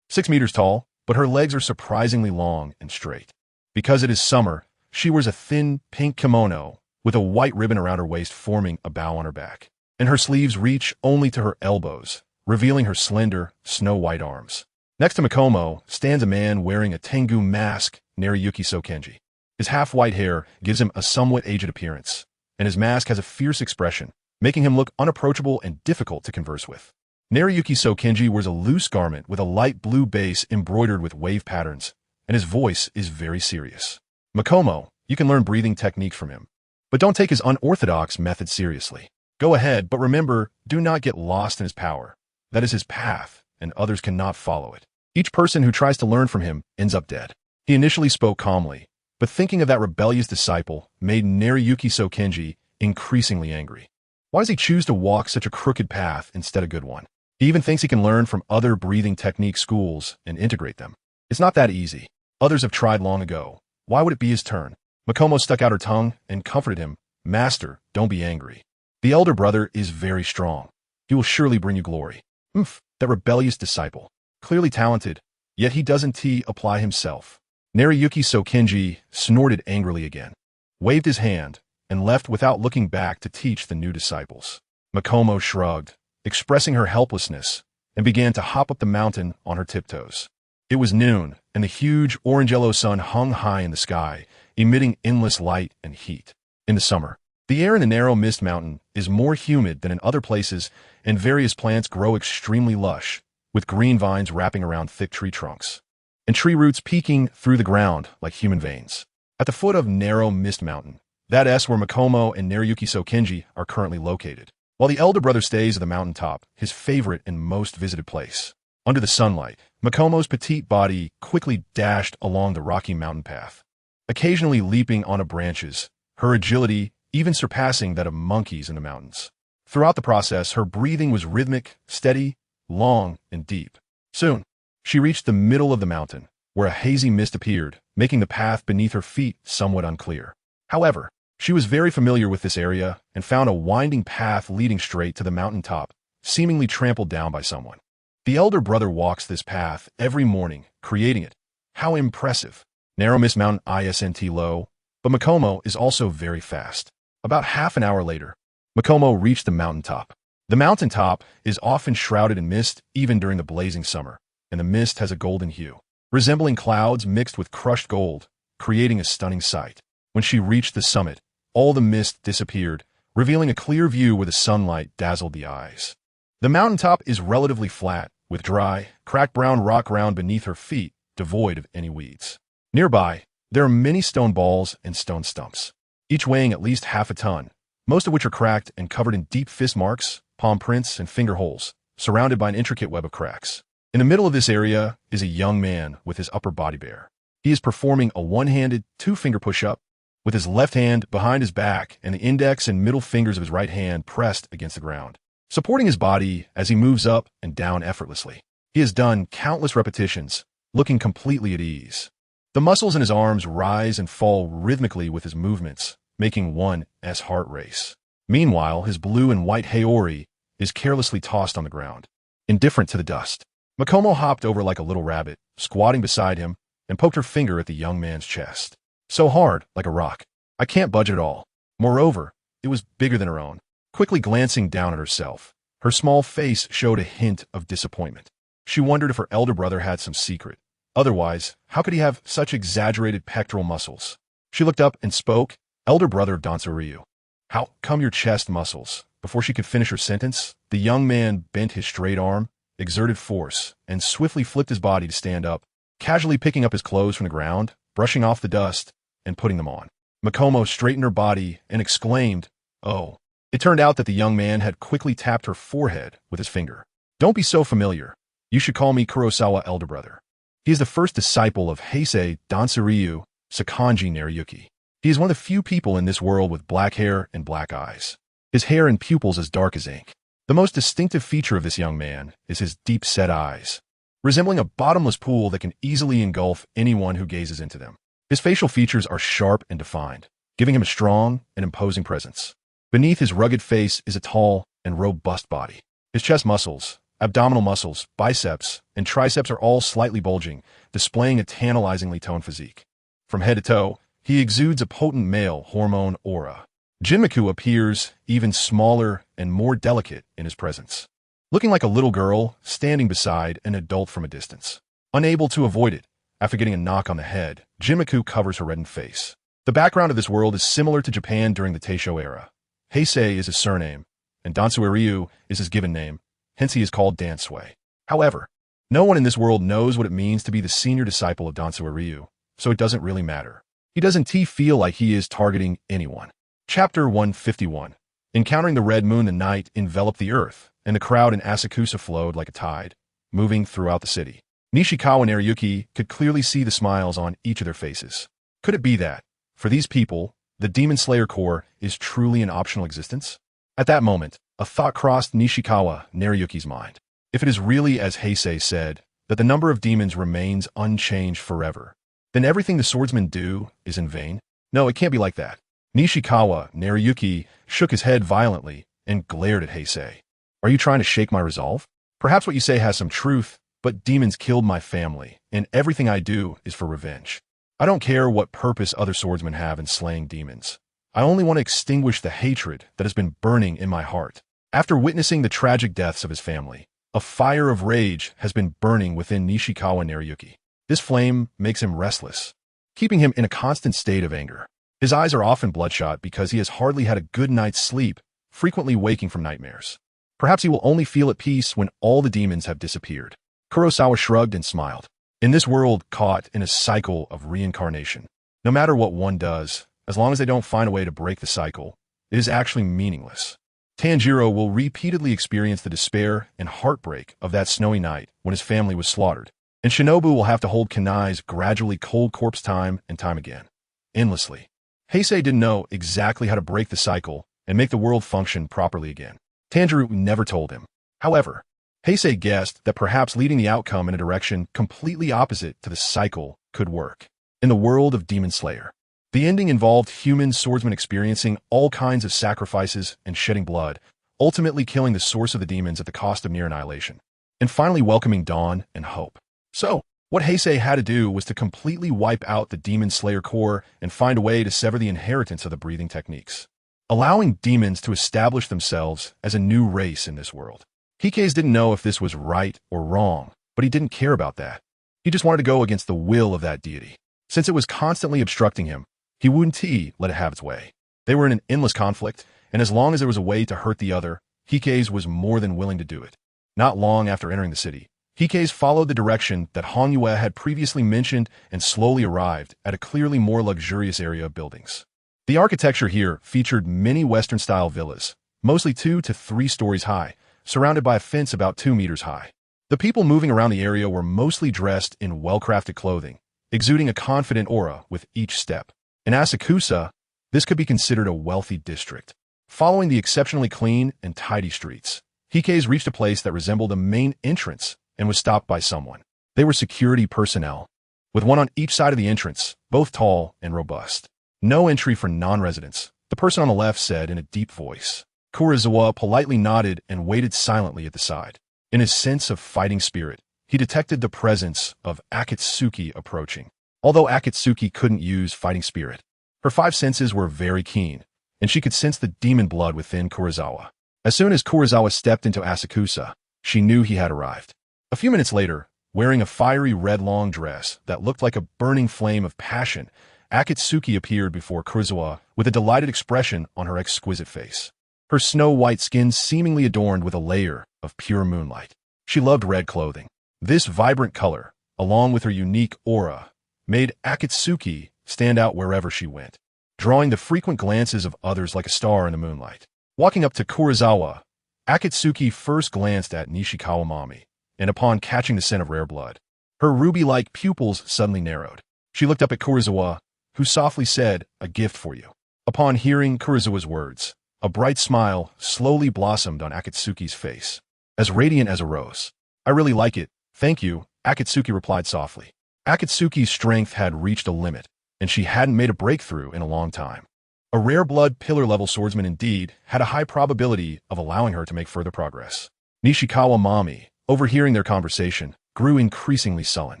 6 meters tall, but her legs are surprisingly long and straight. Because it is summer, she wears a thin, pink kimono with a white ribbon around her waist forming a bow on her back, and her sleeves reach only to her elbows, revealing her slender, snow-white arms. Next to Machino stands a man wearing a Tengu mask, Naruyuki Sokenji. His half-white hair gives him a somewhat aged appearance, and his mask has a fierce expression, making him look unapproachable and difficult to converse with. Naruyuki Sokenji wears a loose garment with a light blue base embroidered with wave patterns, and his voice is very serious. Machino, you can learn breathing techniques from him, but don't take his unorthodox method seriously. Go ahead, but remember, do not get lost in his power. That is his path, and others cannot follow it. Each person who tries to learn from him ends up dead. He initially spoke calmly, but thinking of that rebellious disciple made Naruyuki Sokenji increasingly angry. Why does he choose to walk such a crooked path instead of a good one? He even thinks he can learn from other breathing technique schools and integrate them. It's not that easy. Others have tried long ago. Why would it be his turn? Machino stuck out her tongue and comforted him. Master, don't be angry. The elder brother is very strong. He will surely bring you glory. That rebellious disciple. Clearly talented, yet he doesn't apply himself. Naruyuki Sokenji snorted angrily again, waved his hand, and left without looking back to teach the new disciples. Machino shrugged, expressing her helplessness, and began to hop up the mountain on her tiptoes. It was noon, and the huge orange-yellow sun hung high in the sky, emitting endless light and heat. In the summer, the air in the narrow mist mountain is more humid than in other places, and various plants grow extremely lush, with green vines wrapping around thick tree trunks, and tree roots peeking through the ground like human veins. At the foot of narrow mist mountain, that is where Machino and Naruyuki Sokenji are currently located, while the elder brother stays at the mountaintop, his favorite and most visited place. Under the sunlight, Machino's petite body quickly dashed along the rocky mountain path, occasionally leaping onto branches, her agility even surpassing that of monkeys in the mountains. Throughout the process, her breathing was rhythmic, steady, long, and deep. Soon, she reached the middle of the mountain, where a hazy mist appeared, making the path beneath her feet somewhat unclear. However, she was very familiar with this area and found a winding path leading straight to the mountain top, seemingly trampled down by someone. The elder brother walks this path every morning, creating it. How impressive. Narrow Mist Mountain isn't low, but Machino is also very fast. About half an hour later, Machino reached the mountaintop. The mountaintop is often shrouded in mist even during the blazing summer, and the mist has a golden hue, resembling clouds mixed with crushed gold, creating a stunning sight. When she reached the summit, all the mist disappeared, revealing a clear view where the sunlight dazzled the eyes. The mountaintop is relatively flat, with dry, cracked brown rock ground beneath her feet, devoid of any weeds. Nearby, there are many stone balls and stone stumps, each weighing at least half a ton, most of which are cracked and covered in deep fist marks, palm prints, and finger holes, surrounded by an intricate web of cracks. In the middle of this area is a young man with his upper body bare. He is performing a one-handed, two-finger push-up, with his left hand behind his back and the index and middle fingers of his right hand pressed against the ground, supporting his body as he moves up and down effortlessly. He has done countless repetitions, looking completely at ease. The muscles in his arms rise and fall rhythmically with his movements, making one heart race. Meanwhile, his blue and white haori is carelessly tossed on the ground, indifferent to the dust. Makomo hopped over like a little rabbit, squatting beside him, and poked her finger at the young man's chest. So hard, like a rock. I can't budge at all. Moreover, it was bigger than her own. Quickly glancing down at herself, her small face showed a hint of disappointment. She wondered if her elder brother had some secret. Otherwise, how could he have such exaggerated pectoral muscles? She looked up and spoke, "Elder brother of Dansuryu. How come your chest muscles?" Before she could finish her sentence, the young man bent his straight arm, exerted force, and swiftly flipped his body to stand up, casually picking up his clothes from the ground, brushing off the dust, and putting them on. Makomo straightened her body and exclaimed, "Oh." It turned out that the young man had quickly tapped her forehead with his finger. "Don't be so familiar. You should call me Kurosawa elder brother." He is the first disciple of Heisei Dansuryu Sakanji Nariyuki. He is one of the few people in this world with black hair and black eyes. His hair and pupils as dark as ink. The most distinctive feature of this young man is his deep-set eyes, resembling a bottomless pool that can easily engulf anyone who gazes into them. His facial features are sharp and defined, giving him a strong and imposing presence. Beneath his rugged face is a tall and robust body. His chest muscles, abdominal muscles, biceps, and triceps are all slightly bulging, displaying a tantalizingly toned physique. From head to toe, he exudes a potent male hormone aura. Jinmiku appears even smaller and more delicate in his presence, looking like a little girl standing beside an adult from a distance. Unable to avoid it, after getting a knock on the head, Jinmiku covers her reddened face. The background of this world is similar to Japan during the Taisho era. Heisei is his surname, and Dansuryu is his given name, hence he is called Dansui. However, no one in this world knows what it means to be the senior disciple of Dansuryu, so it doesn't really matter. He doesn't feel like he is targeting anyone. Chapter 151. Encountering the red moon, the night enveloped the earth, and the crowd in Asakusa flowed like a tide, moving throughout the city. Nishikawa and Nariyuki could clearly see the smiles on each of their faces. Could it be that, for these people, the Demon Slayer Corps is truly an optional existence? At that moment, a thought crossed Nishikawa Nariyuki's mind. If it is really as Heisei said, that the number of demons remains unchanged forever, then everything the swordsmen do is in vain? No, it can't be like that. Nishikawa Nariyuki shook his head violently and glared at Heisei. Are you trying to shake my resolve? Perhaps what you say has some truth, but demons killed my family, and everything I do is for revenge. I don't care what purpose other swordsmen have in slaying demons. I only want to extinguish the hatred that has been burning in my heart. After witnessing the tragic deaths of his family, a fire of rage has been burning within Nishikawa Nariyuki. This flame makes him restless, keeping him in a constant state of anger. His eyes are often bloodshot because he has hardly had a good night's sleep, frequently waking from nightmares. Perhaps he will only feel at peace when all the demons have disappeared. Kurosawa shrugged and smiled. In this world caught in a cycle of reincarnation, no matter what one does, as long as they don't find a way to break the cycle, it is actually meaningless. Tanjiro will repeatedly experience the despair and heartbreak of that snowy night when his family was slaughtered, and Shinobu will have to hold Kanai's gradually cold corpse time and time again, endlessly. Heisei didn't know exactly how to break the cycle and make the world function properly again. Tanjiro never told him. However, Heisei guessed that perhaps leading the outcome in a direction completely opposite to the cycle could work. In the world of Demon Slayer, the ending involved human swordsmen experiencing all kinds of sacrifices and shedding blood, ultimately killing the source of the demons at the cost of near annihilation, and finally welcoming dawn and hope. So, what Heisei had to do was to completely wipe out the Demon Slayer Corps and find a way to sever the inheritance of the breathing techniques, allowing demons to establish themselves as a new race in this world. Hikes didn't know if this was right or wrong, but he didn't care about that. He just wanted to go against the will of that deity. Since it was constantly obstructing him, he wouldn't let it have its way. They were in an endless conflict, and as long as there was a way to hurt the other, Hikes was more than willing to do it. Not long after entering the city, Hikes followed the direction that Hanyue had previously mentioned and slowly arrived at a clearly more luxurious area of buildings. The architecture here featured many Western-style villas, mostly 2 to 3 stories high, surrounded by a fence about 2 meters high. The people moving around the area were mostly dressed in well-crafted clothing, exuding a confident aura with each step. In Asakusa, this could be considered a wealthy district. Following the exceptionally clean and tidy streets, Hikes reached a place that resembled a main entrance and was stopped by someone. They were security personnel, with one on each side of the entrance, both tall and robust. "No entry for non-residents," the person on the left said in a deep voice. Kurosawa politely nodded and waited silently at the side. In his sense of fighting spirit, he detected the presence of Akatsuki approaching. Although Akatsuki couldn't use fighting spirit, her 5 senses were very keen, and she could sense the demon blood within Kurosawa. As soon as Kurosawa stepped into Asakusa, she knew he had arrived. A few minutes later, wearing a fiery red long dress that looked like a burning flame of passion, Akatsuki appeared before Kurosawa with a delighted expression on her exquisite face. Her snow-white skin seemingly adorned with a layer of pure moonlight. She loved red clothing. This vibrant color, along with her unique aura, made Akatsuki stand out wherever she went, drawing the frequent glances of others like a star in the moonlight. Walking up to Kurosawa, Akatsuki first glanced at Nishikawa Mami, and upon catching the scent of rare blood, her ruby-like pupils suddenly narrowed. She looked up at Kurosawa, who softly said, "A gift for you." Upon hearing Kurosawa's words, a bright smile slowly blossomed on Akatsuki's face, as radiant as a rose. "I really like it, thank you," Akatsuki replied softly. Akatsuki's strength had reached a limit, and she hadn't made a breakthrough in a long time. A rare blood pillar-level swordsman indeed had a high probability of allowing her to make further progress. Nishikawa Mami, overhearing their conversation, grew increasingly sullen.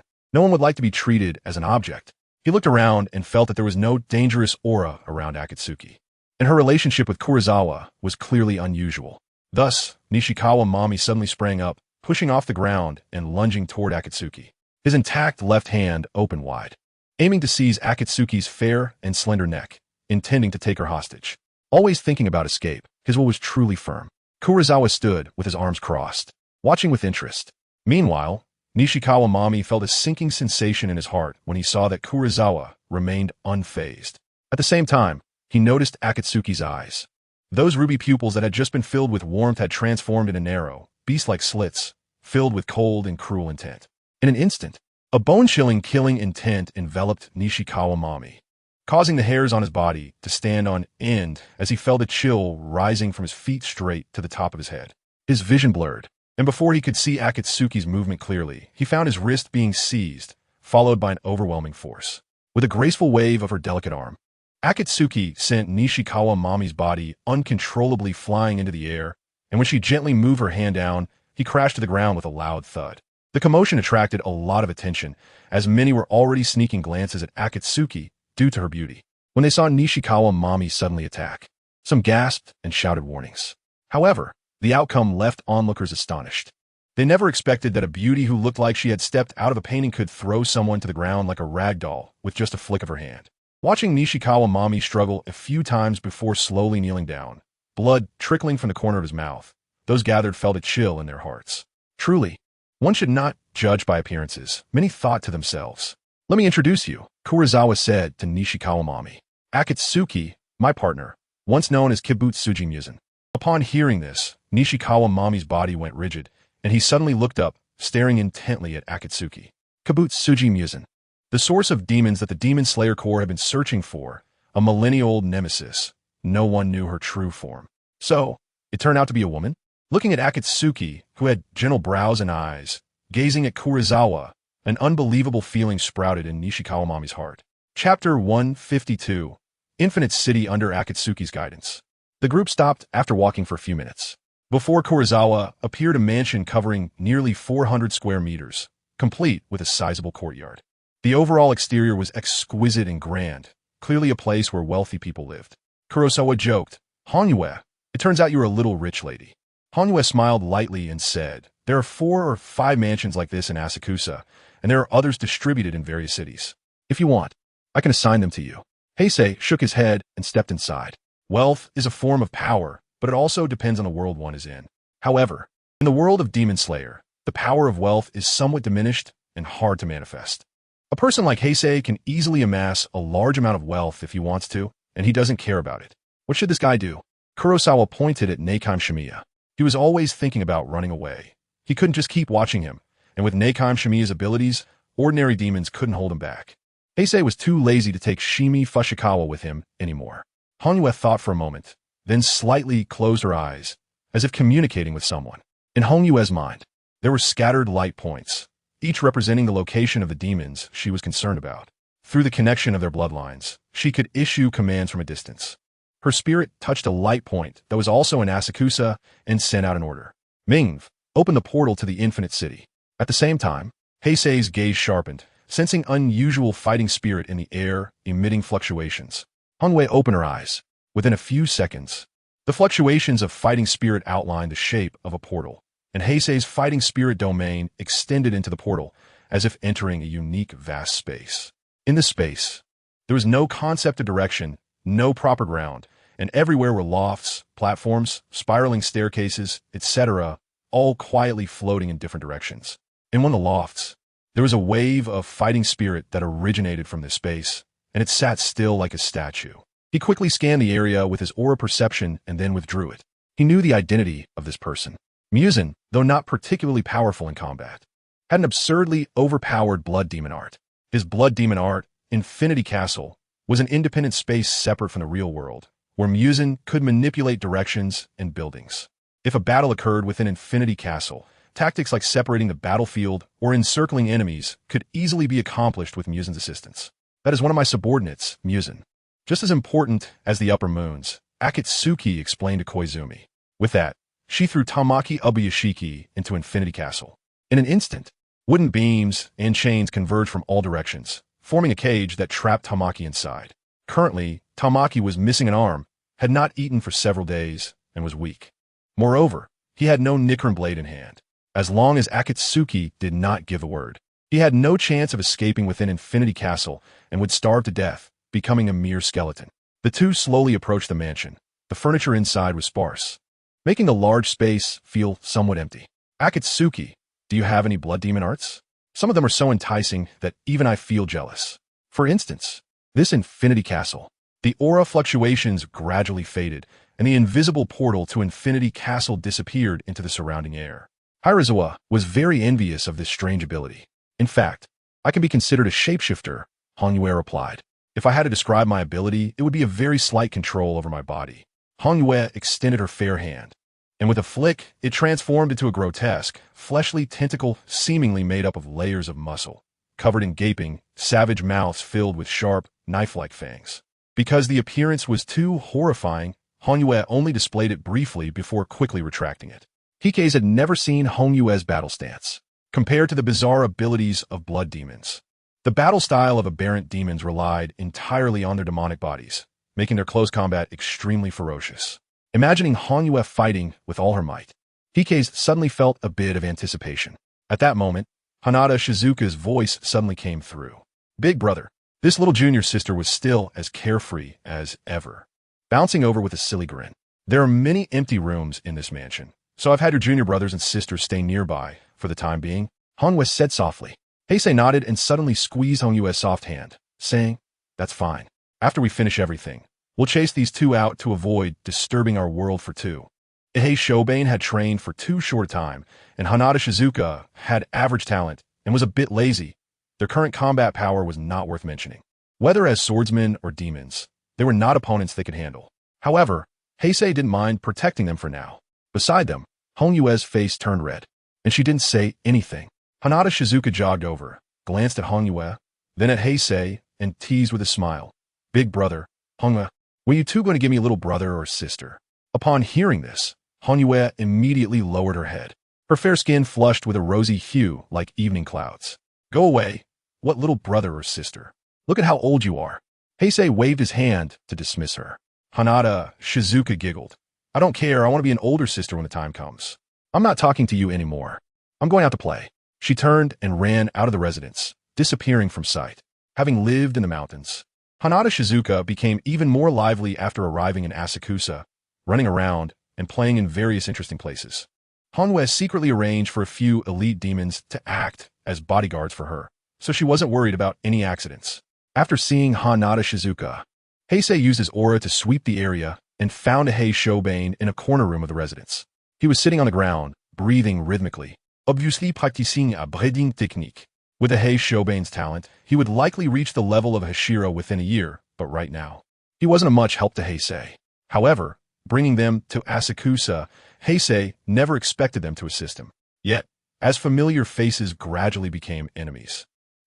No one would like to be treated as an object. He looked around and felt that there was no dangerous aura around Akatsuki, and her relationship with Kurosawa was clearly unusual. Thus, Nishikawa Mami suddenly sprang up, pushing off the ground and lunging toward Akatsuki, his intact left hand open wide, aiming to seize Akatsuki's fair and slender neck, intending to take her hostage. Always thinking about escape, his will was truly firm. Kurosawa stood with his arms crossed, watching with interest. Meanwhile, Nishikawa Mami felt a sinking sensation in his heart when he saw that Kurosawa remained unfazed. At the same time, he noticed Akatsuki's eyes. Those ruby pupils that had just been filled with warmth had transformed into narrow, beast-like slits, filled with cold and cruel intent. In an instant, a bone-chilling killing intent enveloped Nishikawa Mami, causing the hairs on his body to stand on end as he felt a chill rising from his feet straight to the top of his head. His vision blurred, and before he could see Akatsuki's movement clearly, he found his wrist being seized, followed by an overwhelming force. With a graceful wave of her delicate arm, Akatsuki sent Nishikawa Mami's body uncontrollably flying into the air, and when she gently moved her hand down, he crashed to the ground with a loud thud. The commotion attracted a lot of attention, as many were already sneaking glances at Akatsuki due to her beauty. When they saw Nishikawa Mami suddenly attack, some gasped and shouted warnings. However, the outcome left onlookers astonished. They never expected that a beauty who looked like she had stepped out of a painting could throw someone to the ground like a rag doll with just a flick of her hand. Watching Nishikawa Mami struggle a few times before slowly kneeling down, blood trickling from the corner of his mouth, those gathered felt a chill in their hearts. Truly, one should not judge by appearances, many thought to themselves. "Let me introduce you," Kurosawa said to Nishikawa Mami. "Akatsuki, my partner, once known as Kibutsuji Musen." Upon hearing this, Nishikawa Mami's body went rigid, and he suddenly looked up, staring intently at Akatsuki. Kibutsuji Musen, the source of demons that the Demon Slayer Corps had been searching for, a millennia-old nemesis. No one knew her true form. So, it turned out to be a woman? Looking at Akatsuki, who had gentle brows and eyes, gazing at Kurosawa, an unbelievable feeling sprouted in Nishikawa Mami's heart. Chapter 152, Infinite City under Akatsuki's guidance. The group stopped after walking for a few minutes. Before Kurosawa appeared a mansion covering nearly 400 square meters, complete with a sizable courtyard. The overall exterior was exquisite and grand, clearly a place where wealthy people lived. Kurosawa joked, "Hanyue, it turns out you're a little rich lady." Hanyue smiled lightly and said, "There are 4 or 5 mansions like this in Asakusa, and there are others distributed in various cities. If you want, I can assign them to you." Heisei shook his head and stepped inside. Wealth is a form of power, but it also depends on the world one is in. However, in the world of Demon Slayer, The power of wealth is somewhat diminished and hard to manifest. A person like Heisei can easily amass a large amount of wealth if he wants to, and he doesn't care about it. What should this guy do? Kurosawa pointed at Neikaim Shimiya. He was always thinking about running away. He couldn't just keep watching him, and with Neikaim Shimiya's abilities, ordinary demons couldn't hold him back. Heisei was too lazy to take Shimi Fushikawa with him anymore. Hanyue thought for a moment, then slightly closed her eyes, as if communicating with someone. In Hanyue's mind, there were scattered light points, each representing the location of the demons she was concerned about. Through the connection of their bloodlines, she could issue commands from a distance. Her spirit touched a light point that was also in Asakusa and sent out an order. Mingv, open the portal to the infinite city. At the same time, Heisei's gaze sharpened, sensing unusual fighting spirit in the air, emitting fluctuations. Hanyue opened her eyes. Within a few seconds, the fluctuations of fighting spirit outlined the shape of a portal, and Heisei's fighting spirit domain extended into the portal, as if entering a unique vast space. In this space, there was no concept of direction, no proper ground, and everywhere were lofts, platforms, spiraling staircases, etc., all quietly floating in different directions. In one of the lofts, there was a wave of fighting spirit that originated from this space, and it sat still like a statue. He quickly scanned the area with his aura perception and then withdrew it. He knew the identity of this person. Muzan, though not particularly powerful in combat, had an absurdly overpowered blood demon art. His blood demon art, Infinity Castle, was an independent space separate from the real world, where Muzan could manipulate directions and buildings. If a battle occurred within Infinity Castle, tactics like separating the battlefield or encircling enemies could easily be accomplished with Muzan's assistance. That is one of my subordinates, Muzan. Just as important as the upper moons, Akatsuki explained to Koizumi. With that, she threw Tamaki Ubuyashiki into Infinity Castle. In an instant, wooden beams and chains converged from all directions, forming a cage that trapped Tamaki inside. Currently, Tamaki was missing an arm, had not eaten for several days, and was weak. Moreover, he had no Nikron blade in hand. As long as Akatsuki did not give the word, he had no chance of escaping within Infinity Castle and would starve to death, becoming a mere skeleton. The two slowly approached the mansion. The furniture inside was sparse, making the large space feel somewhat empty. Akatsuki, do you have any blood demon arts? Some of them are so enticing that even I feel jealous. For instance, this Infinity Castle. The aura fluctuations gradually faded, and the invisible portal to Infinity Castle disappeared into the surrounding air. Hirazawa was very envious of this strange ability. In fact, I can be considered a shapeshifter, Hanyue replied. If I had to describe my ability, it would be a very slight control over my body. Hanyue extended her fair hand, and with a flick, it transformed into a grotesque, fleshly tentacle seemingly made up of layers of muscle, covered in gaping, savage mouths filled with sharp, knife-like fangs. Because the appearance was too horrifying, Hanyue only displayed it briefly before quickly retracting it. Hikes had never seen Honyue's battle stance, compared to the bizarre abilities of blood demons. The battle style of aberrant demons relied entirely on their demonic bodies, making their close combat extremely ferocious. Imagining Hanyue fighting with all her might, Hikes suddenly felt a bit of anticipation. At that moment, Hanada Shizuka's voice suddenly came through. Big brother, this little junior sister was still as carefree as ever, bouncing over with a silly grin. There are many empty rooms in this mansion, so I've had your junior brothers and sisters stay nearby for the time being, Hanyue said softly. Heisei nodded and suddenly squeezed Honyue's soft hand, saying, that's fine. After we finish everything, we'll chase these two out to avoid disturbing our world for two. Ihei Shobane had trained for too short a time, and Hanada Shizuka had average talent and was a bit lazy. Their current combat power was not worth mentioning. Whether as swordsmen or demons, they were not opponents they could handle. However, Heisei didn't mind protecting them for now. Beside them, Honyue's face turned red, and she didn't say anything. Hanada Shizuka jogged over, glanced at Honyue, then at Heisei, and teased with a smile. Big brother, Honyue, were you two going to give me a little brother or sister? Upon hearing this, Honyue immediately lowered her head. Her fair skin flushed with a rosy hue like evening clouds. Go away. What little brother or sister? Look at how old you are. Heisei waved his hand to dismiss her. Hanada Shizuka giggled. I don't care, I want to be an older sister when the time comes. I'm not talking to you anymore. I'm going out to play. She turned and ran out of the residence, disappearing from sight. Having lived in the mountains, Hanada Shizuka became even more lively after arriving in Asakusa, running around and playing in various interesting places. Hongwei secretly arranged for a few elite demons to act as bodyguards for her, so she wasn't worried about any accidents. After seeing Hanada Shizuka, Heisei used his aura to sweep the area and found a Hei Shobane in a corner room of the residence. He was sitting on the ground, breathing rhythmically, obviously practicing a breathing technique. With a Hei Shobane's talent, he would likely reach the level of Hashira within a year, but right now, he wasn't of much help to Heisei. However, bringing them to Asakusa, Heisei never expected them to assist him. Yet, as familiar faces gradually became enemies,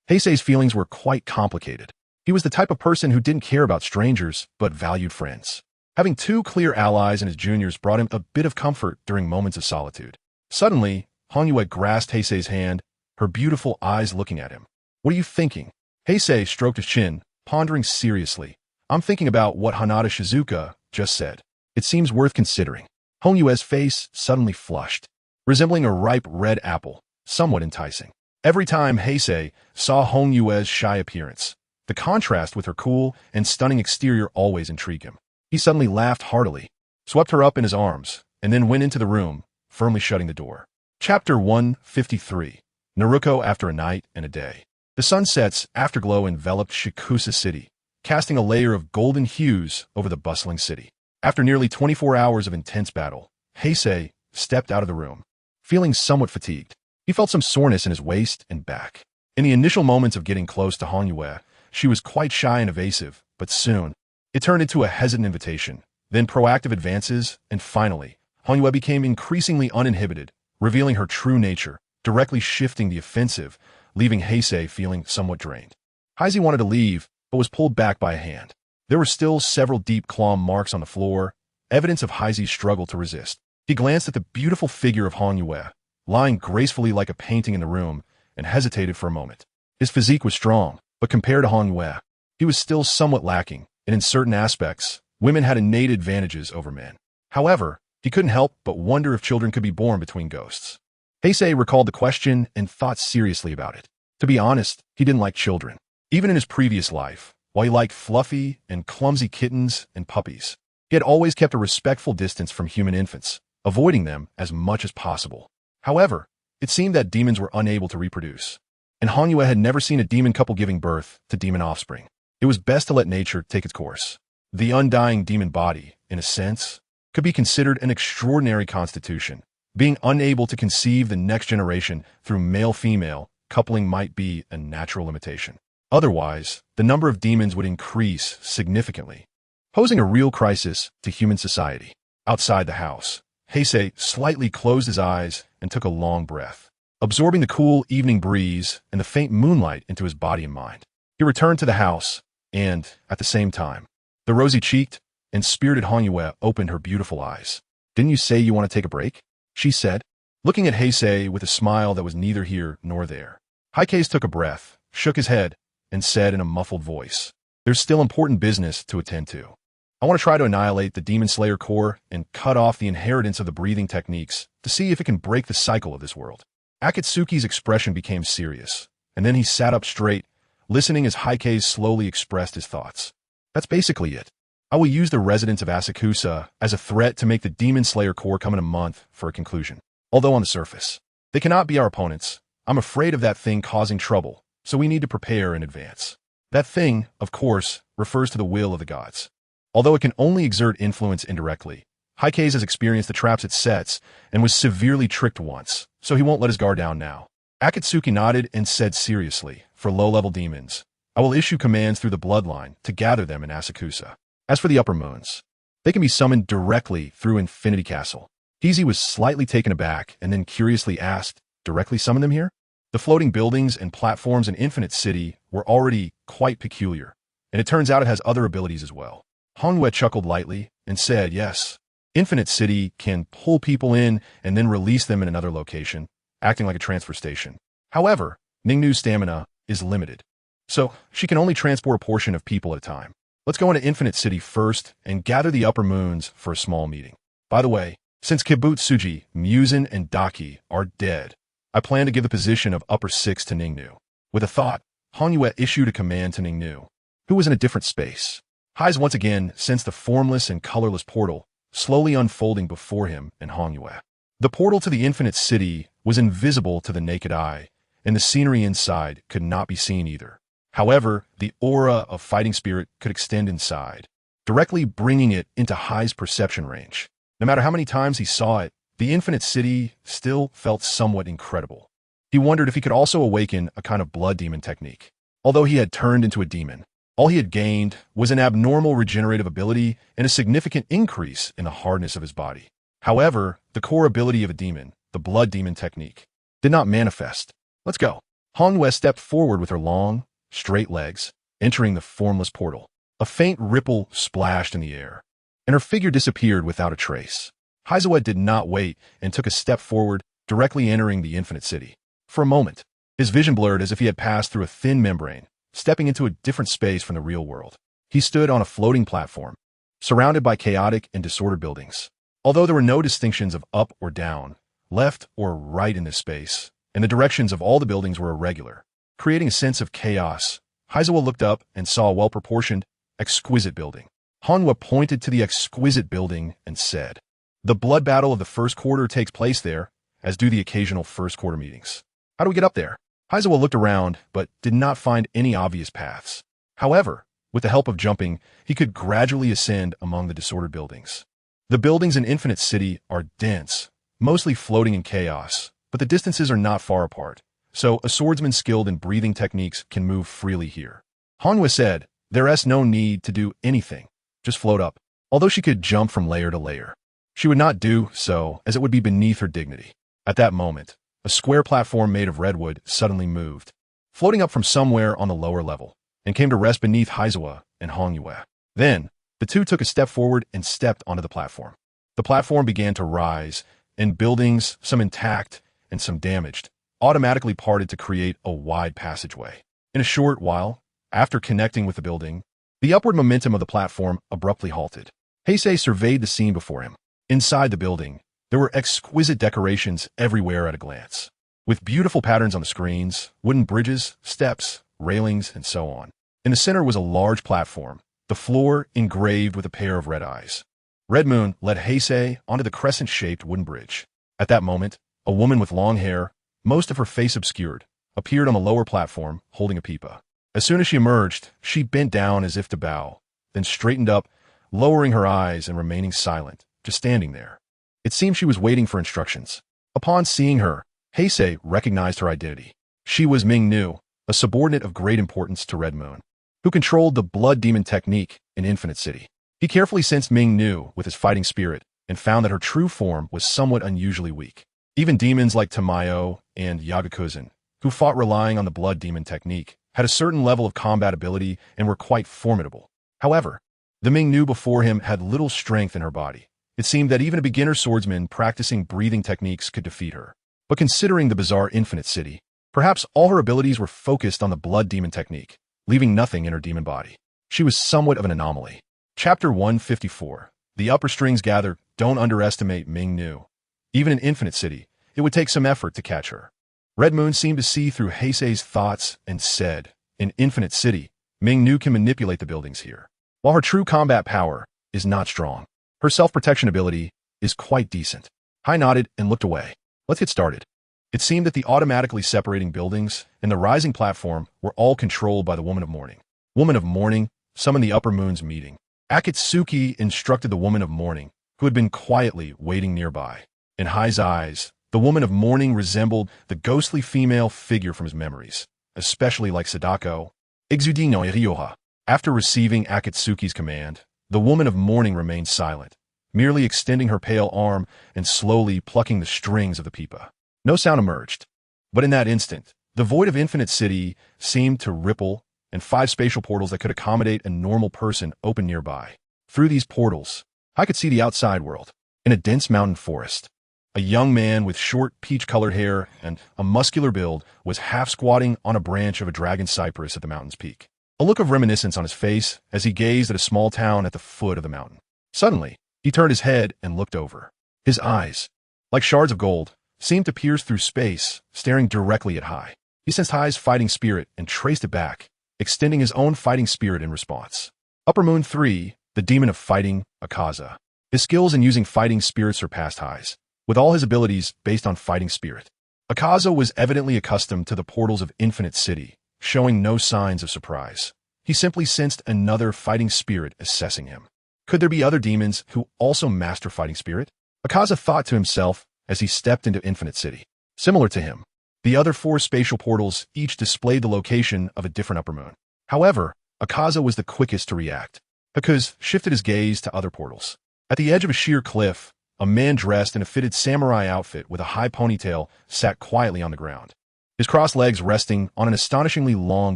Heisei's feelings were quite complicated. He was the type of person who didn't care about strangers, but valued friends. Having two clear allies in his juniors brought him a bit of comfort during moments of solitude. Suddenly, Hongwei grasped Heisei's hand, her beautiful eyes looking at him. "What are you thinking?" Heisei stroked his chin, pondering seriously. "I'm thinking about what Hanada Shizuka just said. It seems worth considering." Hongwei's face suddenly flushed, resembling a ripe red apple, somewhat enticing. Every time Heisei saw Hongwei's shy appearance, the contrast with her cool and stunning exterior always intrigued him. He suddenly laughed heartily, swept her up in his arms, and then went into the room, firmly shutting the door. Chapter 153. Naruko After a Night and a Day. The sunset's afterglow enveloped Shikusa City, casting a layer of golden hues over the bustling city. After nearly 24 hours of intense battle, Heisei stepped out of the room, feeling somewhat fatigued. He felt some soreness in his waist and back. In the initial moments of getting close to Hongwei, she was quite shy and evasive, but soon, it turned into a hesitant invitation, then proactive advances, and finally, Hongwei became increasingly uninhibited, revealing her true nature, directly shifting the offensive, leaving Heisei feeling somewhat drained. Heisei wanted to leave, but was pulled back by a hand. There were still several deep claw marks on the floor, evidence of Heisei's struggle to resist. He glanced at the beautiful figure of Hongwei, lying gracefully like a painting in the room, and hesitated for a moment. His physique was strong, but compared to Hongwei, he was still somewhat lacking, and in certain aspects, women had innate advantages over men. However, he couldn't help but wonder if children could be born between ghosts. Heisei recalled the question and thought seriously about it. To be honest, he didn't like children. Even in his previous life, while he liked fluffy and clumsy kittens and puppies, he had always kept a respectful distance from human infants, avoiding them as much as possible. However, it seemed that demons were unable to reproduce, and Hongwei had never seen a demon couple giving birth to demon offspring. It was best to let nature take its course. The undying demon body, in a sense, could be considered an extraordinary constitution. Being unable to conceive the next generation through male-female coupling might be a natural limitation. Otherwise, the number of demons would increase significantly, posing a real crisis to human society. Outside the house, Heisei slightly closed his eyes and took a long breath, absorbing the cool evening breeze and the faint moonlight into his body and mind. He returned to the house, and, at the same time, the rosy-cheeked and spirited Hongwei opened her beautiful eyes. "Didn't you say you want to take a break?" she said, looking at Heisei with a smile that was neither here nor there. Heisei took a breath, shook his head, and said in a muffled voice, "There's still important business to attend to. I want to try to annihilate the Demon Slayer core and cut off the inheritance of the breathing techniques to see if it can break the cycle of this world." Akatsuki's expression became serious, and then he sat up straight, listening as Heisei slowly expressed his thoughts. "That's basically it. I will use the residents of Asakusa as a threat to make the Demon Slayer core come in a month for a conclusion. Although on the surface, they cannot be our opponents, I'm afraid of that thing causing trouble, so we need to prepare in advance. That thing, of course, refers to the will of the gods. Although it can only exert influence indirectly, Heisei has experienced the traps it sets and was severely tricked once, so he won't let his guard down now." Akatsuki nodded and said seriously, "For low-level demons, I will issue commands through the bloodline to gather them in Asakusa. As for the upper moons, they can be summoned directly through Infinity Castle." Heisei was slightly taken aback and then curiously asked, "Directly summon them here?" The floating buildings and platforms in Infinite City were already quite peculiar, and it turns out it has other abilities as well. Hongwei chuckled lightly and said, "Yes, Infinite City can pull people in and then release them in another location, acting like a transfer station. However, Ningnu's stamina is limited, so she can only transport a portion of people at a time. Let's go into Infinite City first and gather the upper moons for a small meeting. By the way, since Kibutsuji, Muzan, and Daki are dead, I plan to give the position of upper six to Ningnu." With a thought, Hongwei issued a command to Ningnu, who was in a different space. Heisei once again sensed the formless and colorless portal slowly unfolding before him and Hongwei. The portal to the infinite city was invisible to the naked eye, and the scenery inside could not be seen either. However, the aura of fighting spirit could extend inside, directly bringing it into Hei's perception range. No matter how many times he saw it, the infinite city still felt somewhat incredible. He wondered if he could also awaken a kind of blood demon technique. Although he had turned into a demon, all he had gained was an abnormal regenerative ability and a significant increase in the hardness of his body. However, the core ability of a demon, the blood demon technique, did not manifest. Let's go. Hanwue stepped forward with her long, straight legs, entering the formless portal. A faint ripple splashed in the air, and her figure disappeared without a trace. Heisei did not wait and took a step forward, directly entering the infinite city. For a moment, his vision blurred as if he had passed through a thin membrane, stepping into a different space from the real world. He stood on a floating platform, surrounded by chaotic and disordered buildings. Although there were no distinctions of up or down, left or right in this space, and the directions of all the buildings were irregular, creating a sense of chaos, Heisei looked up and saw a well-proportioned, exquisite building. Hanwue pointed to the exquisite building and said, "The blood battle of the first quarter takes place there, as do the occasional first quarter meetings. How do we get up there?" Heisei looked around, but did not find any obvious paths. However, with the help of jumping, he could gradually ascend among the disordered buildings. The buildings in Infinite City are dense, mostly floating in chaos, but the distances are not far apart, so a swordsman skilled in breathing techniques can move freely here. Hanwue said, "There's no need to do anything, just float up." Although she could jump from layer to layer, she would not do so, as it would be beneath her dignity. At that moment, a square platform made of redwood suddenly moved, floating up from somewhere on the lower level, and came to rest beneath Heisei and Hanwue. Then, the two took a step forward and stepped onto the platform. The platform began to rise, and buildings, some intact and some damaged, automatically parted to create a wide passageway. In a short while, after connecting with the building, the upward momentum of the platform abruptly halted. Heisei surveyed the scene before him. Inside the building, there were exquisite decorations everywhere at a glance, with beautiful patterns on the screens, wooden bridges, steps, railings, and so on. In the center was a large platform, the floor engraved with a pair of red eyes. Red Moon led Heisei onto the crescent-shaped wooden bridge. At that moment, a woman with long hair, most of her face obscured, appeared on the lower platform, holding a pipa. As soon as she emerged, she bent down as if to bow, then straightened up, lowering her eyes and remaining silent, just standing there. It seemed she was waiting for instructions. Upon seeing her, Heisei recognized her identity. She was Ming Nu, a subordinate of great importance to Red Moon, who controlled the blood demon technique in Infinite City. He carefully sensed Ming Nu with his fighting spirit and found that her true form was somewhat unusually weak. Even demons like Tamayo and Yagakuzan, who fought relying on the blood demon technique, had a certain level of combat ability and were quite formidable. However, the Ming Nu before him had little strength in her body. It seemed that even a beginner swordsman practicing breathing techniques could defeat her. But considering the bizarre Infinite City, perhaps all her abilities were focused on the blood demon technique, leaving nothing in her demon body. She was somewhat of an anomaly. Chapter 154. The upper strings gather. Don't underestimate Ming Nu. Even in Infinite City, it would take some effort to catch her. Red Moon seemed to see through Heisei's thoughts and said, "In Infinite City, Ming Nu can manipulate the buildings here. While her true combat power is not strong, her self-protection ability is quite decent." Hai nodded and looked away. "Let's get started." It seemed that the automatically separating buildings and the rising platform were all controlled by the Woman of Mourning. Woman of Mourning summoned the Upper Moon's meeting. Akatsuki instructed the Woman of Mourning, who had been quietly waiting nearby. In Hai's eyes, the Woman of Mourning resembled the ghostly female figure from his memories, especially like Sadako. Exudi no Irioha. After receiving Akatsuki's command, the Woman of Mourning remained silent, merely extending her pale arm and slowly plucking the strings of the pipa. No sound emerged, but in that instant, the void of Infinite City seemed to ripple, and 5 spatial portals that could accommodate a normal person opened nearby. Through these portals, I could see the outside world. In a dense mountain forest, a young man with short peach-colored hair and a muscular build was half-squatting on a branch of a dragon cypress at the mountain's peak. A look of reminiscence on his face as he gazed at a small town at the foot of the mountain. Suddenly, he turned his head and looked over. His eyes, like shards of gold, seemed to pierce through space, staring directly at Hai. He sensed Hai's fighting spirit and traced it back, extending his own fighting spirit in response. Upper Moon 3, the demon of fighting, Akaza. His skills in using fighting spirit surpassed Hai's. with all his abilities based on fighting spirit. Akaza was evidently accustomed to the portals of Infinite City, showing no signs of surprise. He simply sensed another fighting spirit assessing him. Could there be other demons who also master fighting spirit? Akaza thought to himself as he stepped into Infinite City. Similar to him, the other 4 spatial portals each displayed the location of a different upper moon. However, Akaza was the quickest to react. Akaza shifted his gaze to other portals. At the edge of a sheer cliff, a man dressed in a fitted samurai outfit with a high ponytail sat quietly on the ground, his crossed legs resting on an astonishingly long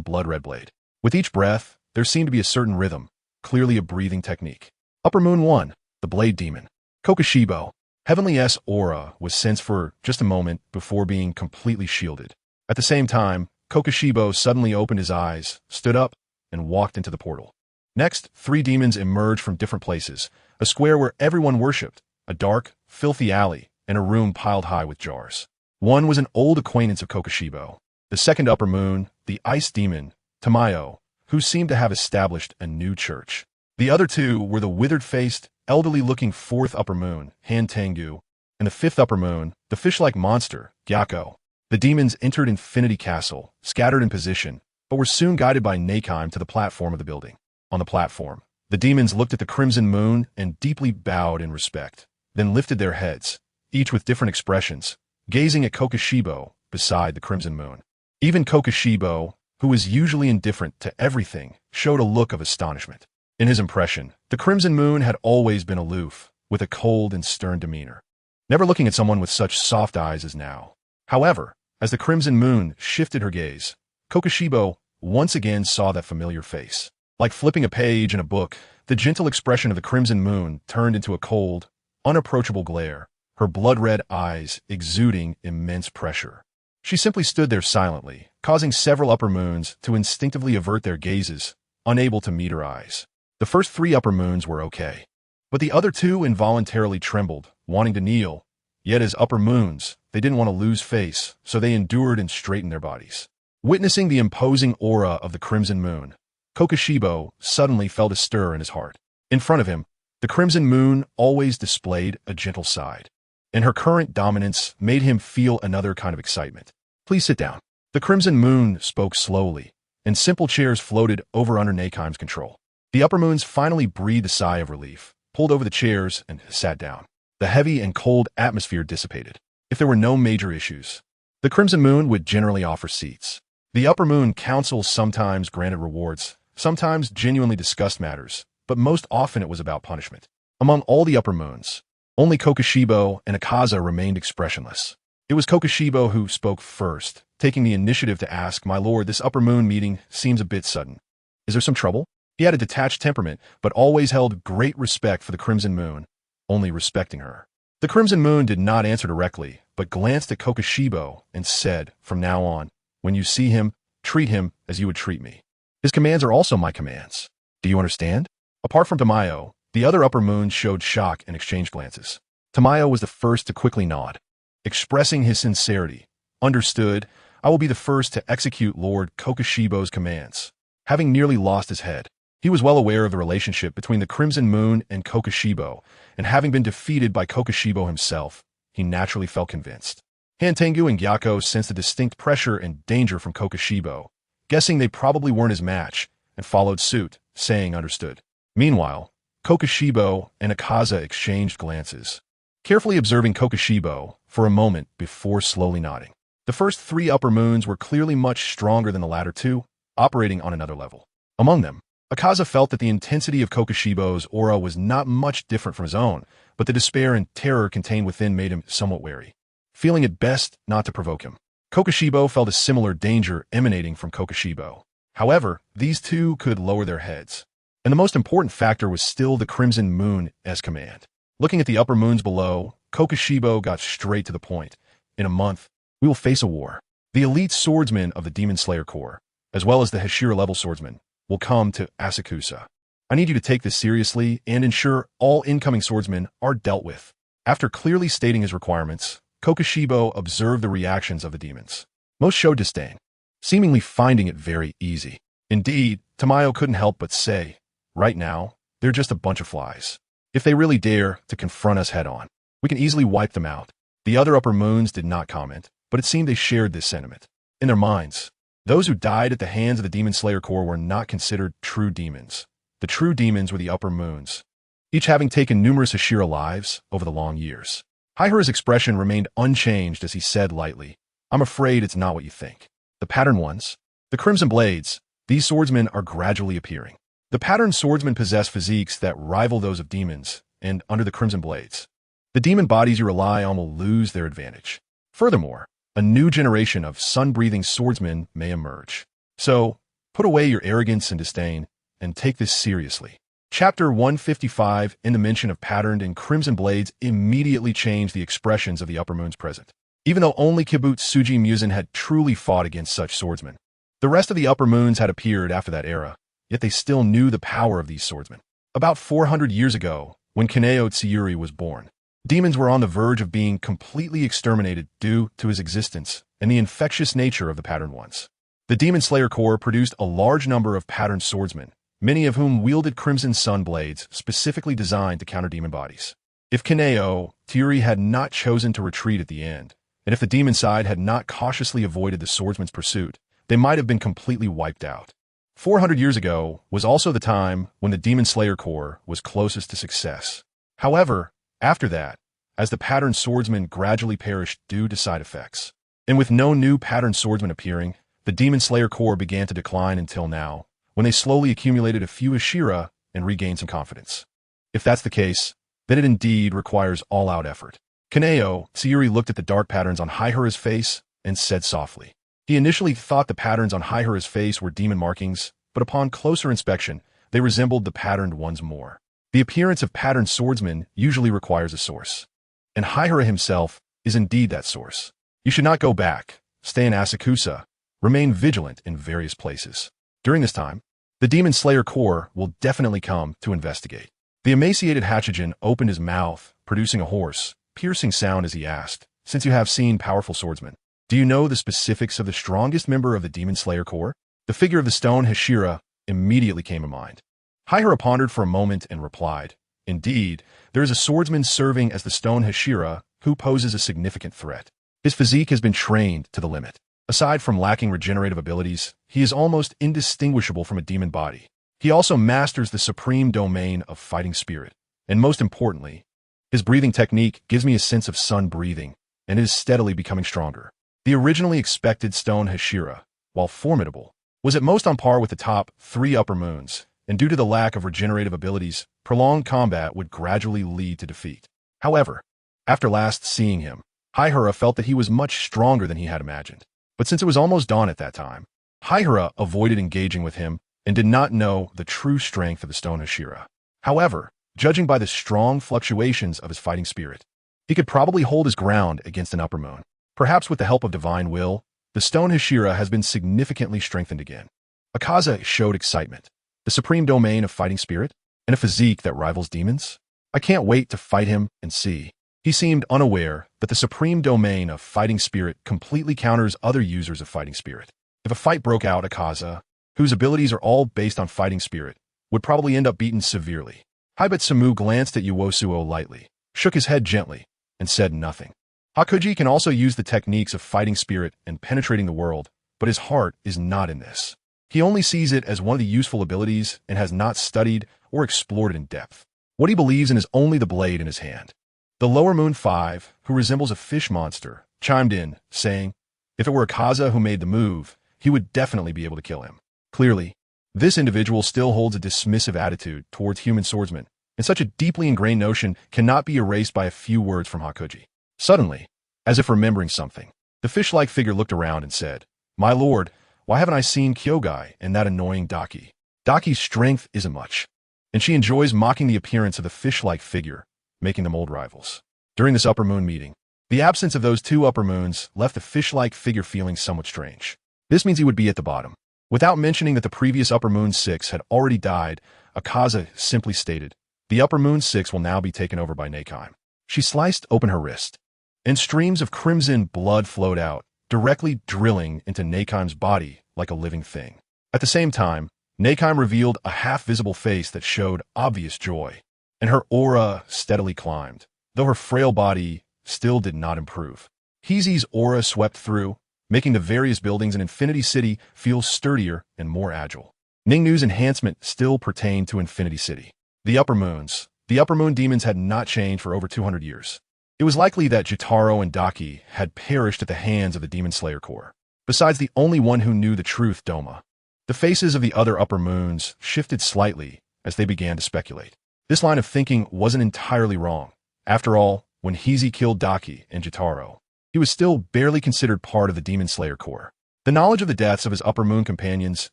blood-red blade. With each breath, there seemed to be a certain rhythm, clearly a breathing technique. Upper Moon 1, the Blade Demon. Kokushibo. Heavenly S aura was sensed for just a moment before being completely shielded. At the same time, Kokushibo suddenly opened his eyes, stood up, and walked into the portal. Next, 3 demons emerged from different places, a square where everyone worshipped, a dark, filthy alley, and a room piled high with jars. One was an old acquaintance of Kokushibo, the second upper moon, the ice demon, Tamayo, who seemed to have established a new church. The other 2 were the withered-faced, elderly-looking 4th upper moon, Han Tengu, and the 5th upper moon, the fish-like monster, Gyako. The demons entered Infinity Castle, scattered in position, but were soon guided by Nakeheim to the platform of the building. On the platform, the demons looked at the crimson moon and deeply bowed in respect, then lifted their heads, each with different expressions, gazing at Kokushibo beside the crimson moon. Even Kokushibo, who was usually indifferent to everything, showed a look of astonishment. In his impression, the crimson moon had always been aloof, with a cold and stern demeanor, never looking at someone with such soft eyes as now. However, as the crimson moon shifted her gaze, Kokushibo once again saw that familiar face. Like flipping a page in a book, the gentle expression of the crimson moon turned into a cold, unapproachable glare, her blood-red eyes exuding immense pressure. She simply stood there silently, causing several upper moons to instinctively avert their gazes, unable to meet her eyes. The first 3 upper moons were okay, but the other 2 involuntarily trembled, wanting to kneel. Yet as upper moons, they didn't want to lose face, so they endured and straightened their bodies. Witnessing the imposing aura of the crimson moon, Kokushibo suddenly felt a stir in his heart. In front of him, the crimson moon always displayed a gentle side, and her current dominance made him feel another kind of excitement. Please sit down. The crimson moon spoke slowly, and simple chairs floated over under Nakeheim's control. The upper moons finally breathed a sigh of relief, pulled over the chairs, and sat down. The heavy and cold atmosphere dissipated. If there were no major issues, the crimson moon would generally offer seats. The upper moon council sometimes granted rewards, sometimes genuinely discussed matters, but most often it was about punishment. Among all the upper moons, only Kokushibo and Akaza remained expressionless. It was Kokushibo who spoke first, taking the initiative to ask, "My lord, this upper moon meeting seems a bit sudden. Is there some trouble?" He had a detached temperament, but always held great respect for the crimson moon, only respecting her. The crimson moon did not answer directly, but glanced at Kokushibo and said, "From now on, when you see him, treat him as you would treat me. His commands are also my commands. Do you understand?" Apart from Tamayo, the other upper moons showed shock and exchanged glances. Tamayo was the first to quickly nod, expressing his sincerity. "Understood. I will be the first to execute Lord Kokushibo's commands." Having nearly lost his head, he was well aware of the relationship between the crimson moon and Kokushibo, and having been defeated by Kokushibo himself, he naturally felt convinced. Han Tengu and Gyako sensed a distinct pressure and danger from Kokushibo, guessing they probably weren't his match, and followed suit, saying understood. Meanwhile, Kokushibo and Akaza exchanged glances, carefully observing Kokushibo for a moment before slowly nodding. The first 3 upper moons were clearly much stronger than the latter 2, operating on another level. Among them, Akaza felt that the intensity of Kokushibo's aura was not much different from his own, but the despair and terror contained within made him somewhat wary, feeling it best not to provoke him. Kokushibo felt a similar danger emanating from Kokushibo. However, these 2 could lower their heads, and the most important factor was still the crimson moon's command. Looking at the upper moons below, Kokushibo got straight to the point. "In a month, we will face a war. The elite swordsmen of the Demon Slayer Corps, as well as the Hashira-level swordsmen, will come to Asakusa. I need you to take this seriously and ensure all incoming swordsmen are dealt with." After clearly stating his requirements, Kokushibo observed the reactions of the demons. Most showed disdain, seemingly finding it very easy. Indeed, Tamayo couldn't help but say, "Right now, they're just a bunch of flies. If they really dare to confront us head-on, we can easily wipe them out." The other upper moons did not comment, but it seemed they shared this sentiment. In their minds, those who died at the hands of the Demon Slayer Corps were not considered true demons. The true demons were the upper moons, each having taken numerous Ashira lives over the long years. Haihura's expression remained unchanged as he said lightly, "I'm afraid it's not what you think. The patterned ones, the Crimson Blades, these swordsmen are gradually appearing. The patterned swordsmen possess physiques that rival those of demons, and under the Crimson Blades, the demon bodies you rely on will lose their advantage. Furthermore, a new generation of sun-breathing swordsmen may emerge. So, put away your arrogance and disdain, and take this seriously." Chapter 155 in the mention of patterned and Crimson Blades immediately changed the expressions of the upper moons present. Even though only Kibutsuji Musen had truly fought against such swordsmen, the rest of the upper moons had appeared after that era, yet they still knew the power of these swordsmen. About 400 years ago, when Kaneo Tsuyuri was born, demons were on the verge of being completely exterminated due to his existence and the infectious nature of the patterned ones. The Demon Slayer Corps produced a large number of patterned swordsmen, many of whom wielded Crimson Sun blades specifically designed to counter demon bodies. If Kaneo Tsuyuri had not chosen to retreat at the end, and if the demon side had not cautiously avoided the swordsman's pursuit, they might have been completely wiped out. 400 years ago was also the time when the Demon Slayer Corps was closest to success. However, after that, as the patterned swordsmen gradually perished due to side effects, and with no new patterned swordsmen appearing, the Demon Slayer Corps began to decline until now, when they slowly accumulated a few Ashira and regained some confidence. If that's the case, then it indeed requires all-out effort. Kaneo Tsuyuri looked at the dark patterns on Haihura's face and said softly. He initially thought the patterns on Haihura's face were demon markings, but upon closer inspection, they resembled the patterned ones more. The appearance of patterned swordsmen usually requires a source, and Haihura himself is indeed that source. You should not go back, stay in Asakusa, remain vigilant in various places. During this time, the Demon Slayer Corps will definitely come to investigate. The emaciated Hachijin opened his mouth, producing a hoarse, piercing sound as he asked, "Since you have seen powerful swordsmen, do you know the specifics of the strongest member of the Demon Slayer Corps?" The figure of the stone Hashira immediately came to mind. Haihura pondered for a moment and replied, "Indeed, there is a swordsman serving as the stone Hashira who poses a significant threat. His physique has been trained to the limit. Aside from lacking regenerative abilities, he is almost indistinguishable from a demon body. He also masters the supreme domain of fighting spirit, and most importantly, his breathing technique gives me a sense of sun breathing, and it is steadily becoming stronger." The originally expected stone Hashira, while formidable, was at most on par with the top 3 upper moons, and due to the lack of regenerative abilities, prolonged combat would gradually lead to defeat. However, after last seeing him, Haihura felt that he was much stronger than he had imagined. But since it was almost dawn at that time, Haihura avoided engaging with him and did not know the true strength of the stone Hashira. However, judging by the strong fluctuations of his fighting spirit, he could probably hold his ground against an upper moon. Perhaps with the help of divine will, the stone Hashira has been significantly strengthened again. Akaza showed excitement. The supreme domain of fighting spirit, and a physique that rivals demons? I can't wait to fight him and see. He seemed unaware that the supreme domain of fighting spirit completely counters other users of fighting spirit. If a fight broke out, Akaza, whose abilities are all based on fighting spirit, would probably end up beaten severely. Hibetsumu glanced at Uosuo lightly, shook his head gently, and said nothing. Hakuji can also use the techniques of fighting spirit and penetrating the world, but his heart is not in this. He only sees it as one of the useful abilities and has not studied or explored it in depth. What he believes in is only the blade in his hand. The Lower Moon 5, who resembles a fish monster, chimed in, saying, "If it were Akaza who made the move, he would definitely be able to kill him." Clearly, this individual still holds a dismissive attitude towards human swordsmen, and such a deeply ingrained notion cannot be erased by a few words from Hakuji. Suddenly, as if remembering something, the fish-like figure looked around and said, "My lord, why haven't I seen Kyogai and that annoying Daki? Daki's strength isn't much, and she enjoys mocking the appearance of the fish-like figure, making them old rivals." During this upper moon meeting, the absence of those 2 upper moons left the fish-like figure feeling somewhat strange. This means he would be at the bottom. Without mentioning that the previous upper moon 6 had already died, Akaza simply stated, "The upper moon 6 will now be taken over by Neikime." She sliced open her wrist, and streams of crimson blood flowed out, directly drilling into Neikaime's body like a living thing. At the same time, Neikime revealed a half-visible face that showed obvious joy, and her aura steadily climbed, though her frail body still did not improve. Heisei's aura swept through, making the various buildings in Infinity City feel sturdier and more agile. Ningnu's enhancement still pertained to Infinity City. The Upper Moons. The Upper Moon demons had not changed for over 200 years. It was likely that Jotaro and Daki had perished at the hands of the Demon Slayer Corps. Besides the only one who knew the truth, Doma. The faces of the other Upper Moons shifted slightly as they began to speculate. This line of thinking wasn't entirely wrong. After all, when Heisei killed Daki and Jotaro, he was still barely considered part of the Demon Slayer Corps. The knowledge of the deaths of his Upper Moon companions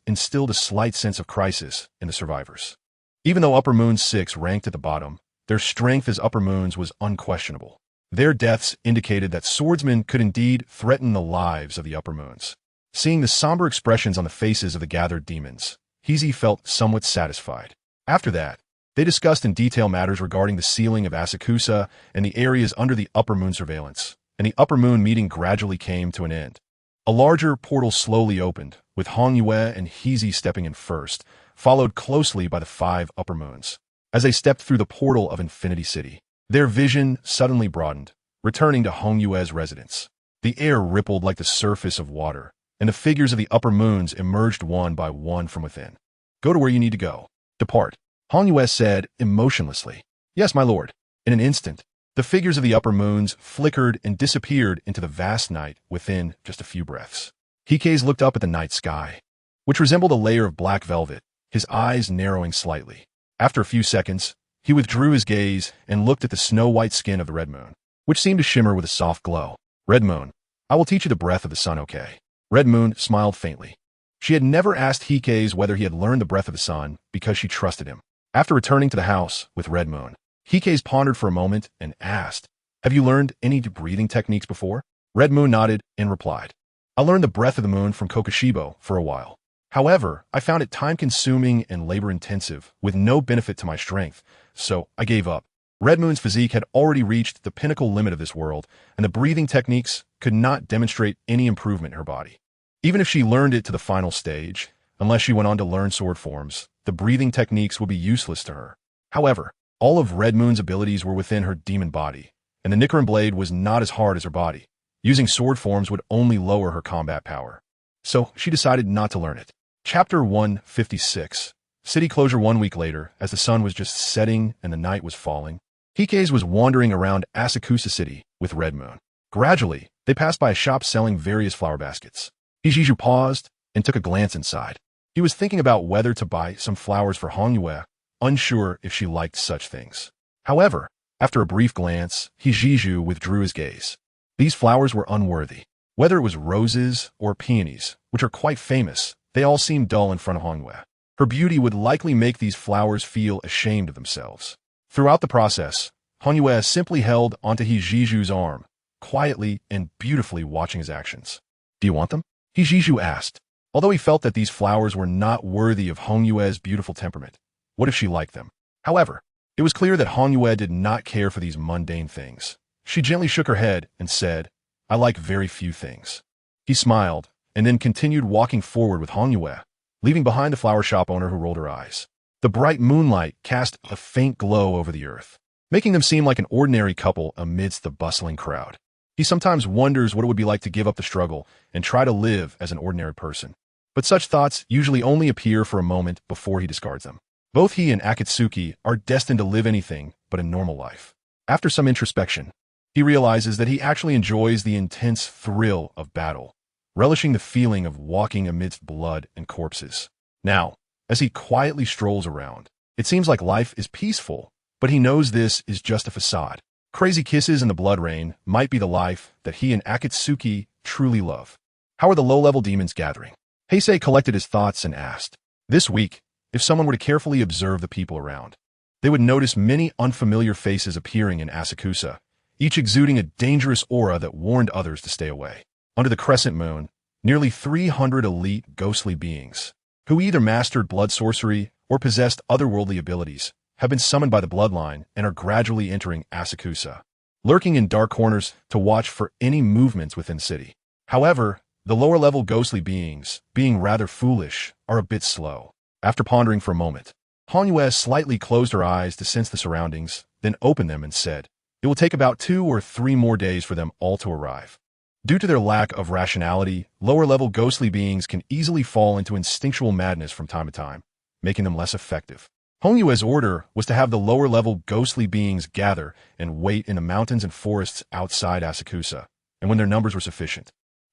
instilled a slight sense of crisis in the survivors. Even though Upper Moon 6 ranked at the bottom, their strength as Upper Moons was unquestionable. Their deaths indicated that swordsmen could indeed threaten the lives of the Upper Moons. Seeing the somber expressions on the faces of the gathered demons, Heisei felt somewhat satisfied. After that, they discussed in detail matters regarding the sealing of Asakusa and the areas under the Upper Moon surveillance, and the Upper Moon meeting gradually came to an end. A larger portal slowly opened, with Hongyue and Heisei stepping in first, followed closely by the 5 Upper Moons. As they stepped through the portal of Infinity City, their vision suddenly broadened, returning to Hongyue's residence. The air rippled like the surface of water, and the figures of the Upper Moons emerged one by one from within. Go to where you need to go. Depart, Hongyue said emotionlessly. Yes, my lord. In an instant, the figures of the Upper Moons flickered and disappeared into the vast night within just a few breaths. Heisei looked up at the night sky, which resembled a layer of black velvet, his eyes narrowing slightly. After a few seconds, he withdrew his gaze and looked at the snow-white skin of the Red Moon, which seemed to shimmer with a soft glow. Red Moon, I will teach you the breath of the sun, okay? Red Moon smiled faintly. She had never asked Heisei whether he had learned the breath of the sun because she trusted him. After returning to the house with Red Moon, Heisei pondered for a moment and asked, have you learned any breathing techniques before? Red Moon nodded and replied, I learned the breath of the moon from Kokushibo for a while. However, I found it time-consuming and labor-intensive, with no benefit to my strength, so I gave up. Red Moon's physique had already reached the pinnacle limit of this world, and the breathing techniques could not demonstrate any improvement in her body. Even if she learned it to the final stage, unless she went on to learn sword forms, the breathing techniques would be useless to her. However, all of Red Moon's abilities were within her demon body, and the Nichiren blade was not as hard as her body. Using sword forms would only lower her combat power. So she decided not to learn it. Chapter 156. City closure 1 week later, as the sun was just setting and the night was falling, Heisei was wandering around Asakusa City with Red Moon. Gradually, they passed by a shop selling various flower baskets. Heisei paused and took a glance inside. He was thinking about whether to buy some flowers for Hongyue, unsure if she liked such things. However, after a brief glance, Heisei withdrew his gaze. These flowers were unworthy. Whether it was roses or peonies, which are quite famous, they all seemed dull in front of Hongyue. Her beauty would likely make these flowers feel ashamed of themselves. Throughout the process, Hongyue simply held onto Heisei's arm, quietly and beautifully watching his actions. Do you want them? Heisei asked, although he felt that these flowers were not worthy of Hongyue's beautiful temperament. What if she liked them? However, it was clear that Hongyue did not care for these mundane things. She gently shook her head and said, I like very few things. He smiled, and then continued walking forward with Hongyue, leaving behind the flower shop owner who rolled her eyes. The bright moonlight cast a faint glow over the earth, making them seem like an ordinary couple amidst the bustling crowd. He sometimes wonders what it would be like to give up the struggle and try to live as an ordinary person. But such thoughts usually only appear for a moment before he discards them. Both he and Akatsuki are destined to live anything but a normal life. After some introspection, he realizes that he actually enjoys the intense thrill of battle, relishing the feeling of walking amidst blood and corpses. Now, as he quietly strolls around, it seems like life is peaceful, but he knows this is just a facade. Crazy kisses and the blood rain might be the life that he and Akatsuki truly love. How are the low-level demons gathering? Heisei collected his thoughts and asked. This week, if someone were to carefully observe the people around, they would notice many unfamiliar faces appearing in Asakusa, each exuding a dangerous aura that warned others to stay away. Under the crescent moon, nearly 300 elite ghostly beings, who either mastered blood sorcery or possessed otherworldly abilities, have been summoned by the bloodline and are gradually entering Asakusa, lurking in dark corners to watch for any movements within the city. However, the lower-level ghostly beings, being rather foolish, are a bit slow. After pondering for a moment, Hongyue slightly closed her eyes to sense the surroundings, then opened them and said, It will take about 2 or 3 more days for them all to arrive. Due to their lack of rationality, lower-level ghostly beings can easily fall into instinctual madness from time to time, making them less effective. Hongyue's order was to have the lower-level ghostly beings gather and wait in the mountains and forests outside Asakusa, and when their numbers were sufficient,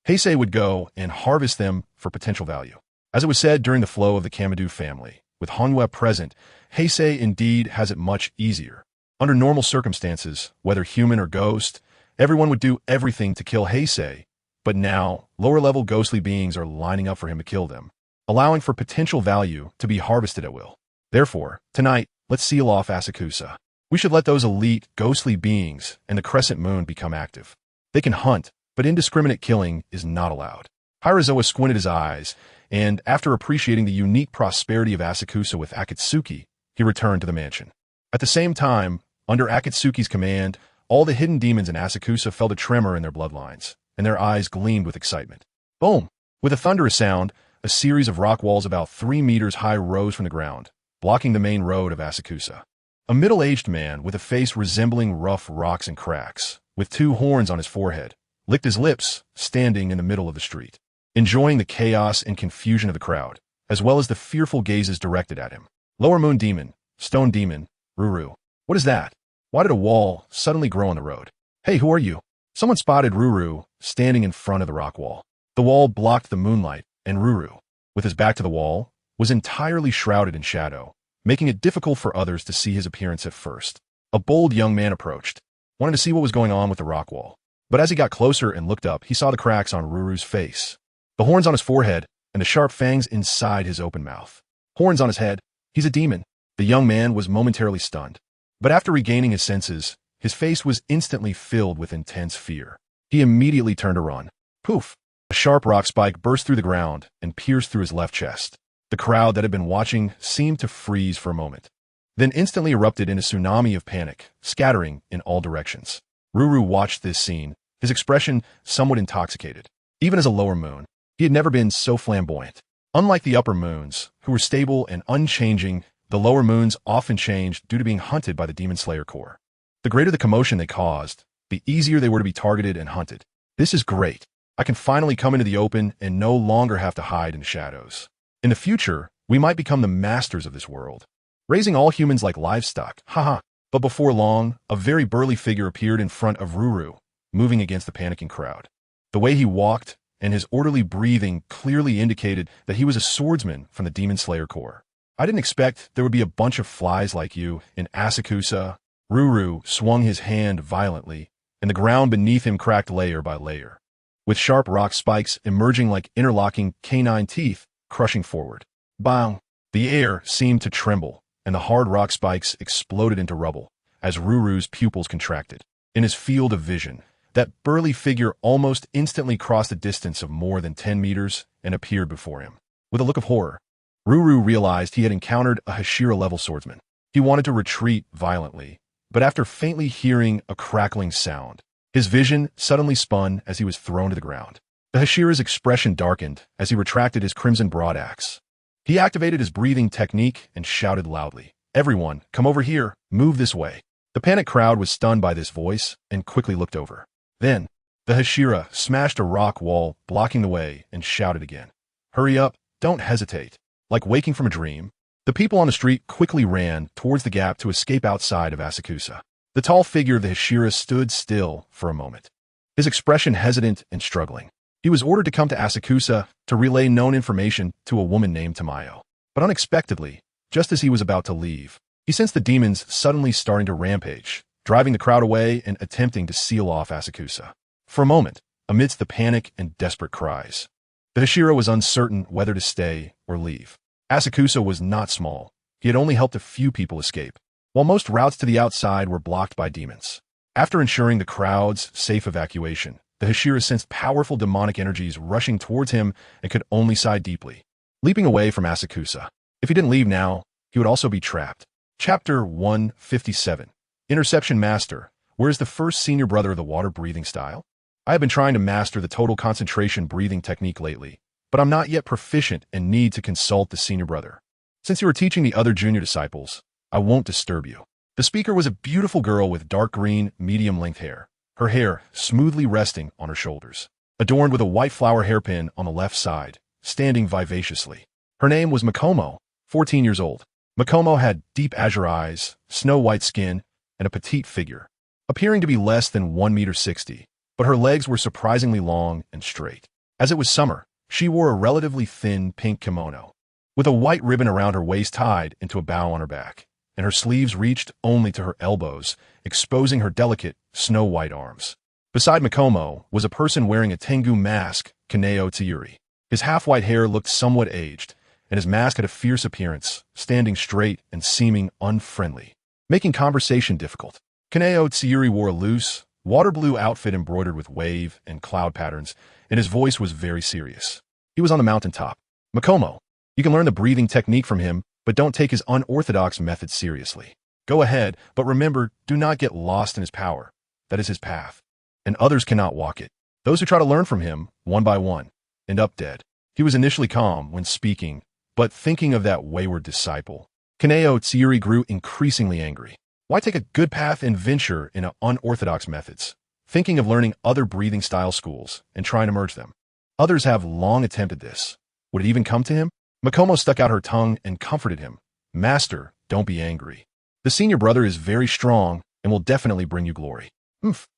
Heisei would go and harvest them for potential value. As it was said during the flow of the Kamadu family, with Hongyue present, Heisei indeed has it much easier. Under normal circumstances, whether human or ghost, everyone would do everything to kill Heisei, but now lower-level ghostly beings are lining up for him to kill them, allowing for potential value to be harvested at will. Therefore, tonight, let's seal off Asakusa. We should let those elite, ghostly beings and the crescent moon become active. They can hunt, but indiscriminate killing is not allowed. Hirazawa squinted his eyes, and after appreciating the unique prosperity of Asakusa with Akatsuki, he returned to the mansion. At the same time, under Akatsuki's command, all the hidden demons in Asakusa felt a tremor in their bloodlines, and their eyes gleamed with excitement. Boom! With a thunderous sound, a series of rock walls about 3 meters high rose from the ground, blocking the main road of Asakusa. A middle-aged man with a face resembling rough rocks and cracks, with 2 horns on his forehead, licked his lips, standing in the middle of the street, enjoying the chaos and confusion of the crowd, as well as the fearful gazes directed at him. Lower Moon Demon, Stone Demon, Ruru. What is that? Why did a wall suddenly grow on the road? Hey, who are you? Someone spotted Ruru standing in front of the rock wall. The wall blocked the moonlight, and Ruru, with his back to the wall, was entirely shrouded in shadow, making it difficult for others to see his appearance at first. A bold young man approached, wanted to see what was going on with the rock wall. But as he got closer and looked up, he saw the cracks on Ruru's face, the horns on his forehead, and the sharp fangs inside his open mouth. Horns on his head. He's a demon. The young man was momentarily stunned. But after regaining his senses, his face was instantly filled with intense fear. He immediately turned to run. Poof! A sharp rock spike burst through the ground and pierced through his left chest. The crowd that had been watching seemed to freeze for a moment, then instantly erupted in a tsunami of panic, scattering in all directions. Ruru watched this scene, his expression somewhat intoxicated. Even as a lower moon, he had never been so flamboyant. Unlike the upper moons, who were stable and unchanging, the lower moons often changed due to being hunted by the Demon Slayer Corps. The greater the commotion they caused, the easier they were to be targeted and hunted. This is great. I can finally come into the open and no longer have to hide in the shadows. In the future, we might become the masters of this world, raising all humans like livestock. Haha. But before long, a very burly figure appeared in front of Ruru, moving against the panicking crowd. The way he walked and his orderly breathing clearly indicated that he was a swordsman from the Demon Slayer Corps. I didn't expect there would be a bunch of flies like you in Asakusa. Ruru swung his hand violently, and the ground beneath him cracked layer by layer, with sharp rock spikes emerging like interlocking canine teeth, crushing forward. Bang! The air seemed to tremble, and the hard rock spikes exploded into rubble as Ruru's pupils contracted. In his field of vision, that burly figure almost instantly crossed a distance of more than 10 meters and appeared before him. With a look of horror, Ruru realized he had encountered a Hashira-level swordsman. He wanted to retreat violently, but after faintly hearing a crackling sound, his vision suddenly spun as he was thrown to the ground. The Hashira's expression darkened as he retracted his crimson broadaxe. He activated his breathing technique and shouted loudly, "Everyone, come over here, move this way." The panicked crowd was stunned by this voice and quickly looked over. Then, the Hashira smashed a rock wall, blocking the way, and shouted again, "Hurry up, don't hesitate." Like waking from a dream, the people on the street quickly ran towards the gap to escape outside of Asakusa. The tall figure of the Hashira stood still for a moment, his expression hesitant and struggling. He was ordered to come to Asakusa to relay known information to a woman named Tamayo. But unexpectedly, just as he was about to leave, he sensed the demons suddenly starting to rampage, driving the crowd away and attempting to seal off Asakusa. For a moment, amidst the panic and desperate cries, the Hashira was uncertain whether to stay or leave. Asakusa was not small. He had only helped a few people escape, while most routes to the outside were blocked by demons. After ensuring the crowd's safe evacuation, the Hashira sensed powerful demonic energies rushing towards him and could only sigh deeply, leaping away from Asakusa. If he didn't leave now, he would also be trapped. Chapter 157. Interception Master. Where is the first senior brother of the water breathing style? I have been trying to master the total concentration breathing technique lately, but I'm not yet proficient and need to consult the senior brother. Since you are teaching the other junior disciples, I won't disturb you. The speaker was a beautiful girl with dark green, medium-length hair, her hair smoothly resting on her shoulders, adorned with a white flower hairpin on the left side, standing vivaciously. Her name was Makomo, 14 years old. Makomo had deep azure eyes, snow-white skin, and a petite figure, appearing to be less than 1.60 meters, but her legs were surprisingly long and straight. As it was summer, she wore a relatively thin pink kimono, with a white ribbon around her waist tied into a bow on her back, and her sleeves reached only to her elbows, exposing her delicate, snow-white arms. Beside Makomo was a person wearing a Tengu mask, Kaneo Tsuyuri. His half-white hair looked somewhat aged, and his mask had a fierce appearance, standing straight and seeming unfriendly, making conversation difficult. Kaneo Tsuyuri wore a loose, water blue outfit embroidered with wave and cloud patterns, and his voice was very serious. He was on the mountaintop. Makomo, you can learn the breathing technique from him, but don't take his unorthodox methods seriously. Go ahead, but remember, do not get lost in his power. That is his path, and others cannot walk it. Those who try to learn from him, one by one, end up dead. He was initially calm when speaking, but thinking of that wayward disciple, Kaneo Tsuyuri grew increasingly angry. Why take a good path and venture into unorthodox methods, thinking of learning other breathing style schools and trying to merge them? Others have long attempted this. Would it even come to him? Makomo stuck out her tongue and comforted him. Master, don't be angry. The senior brother is very strong and will definitely bring you glory.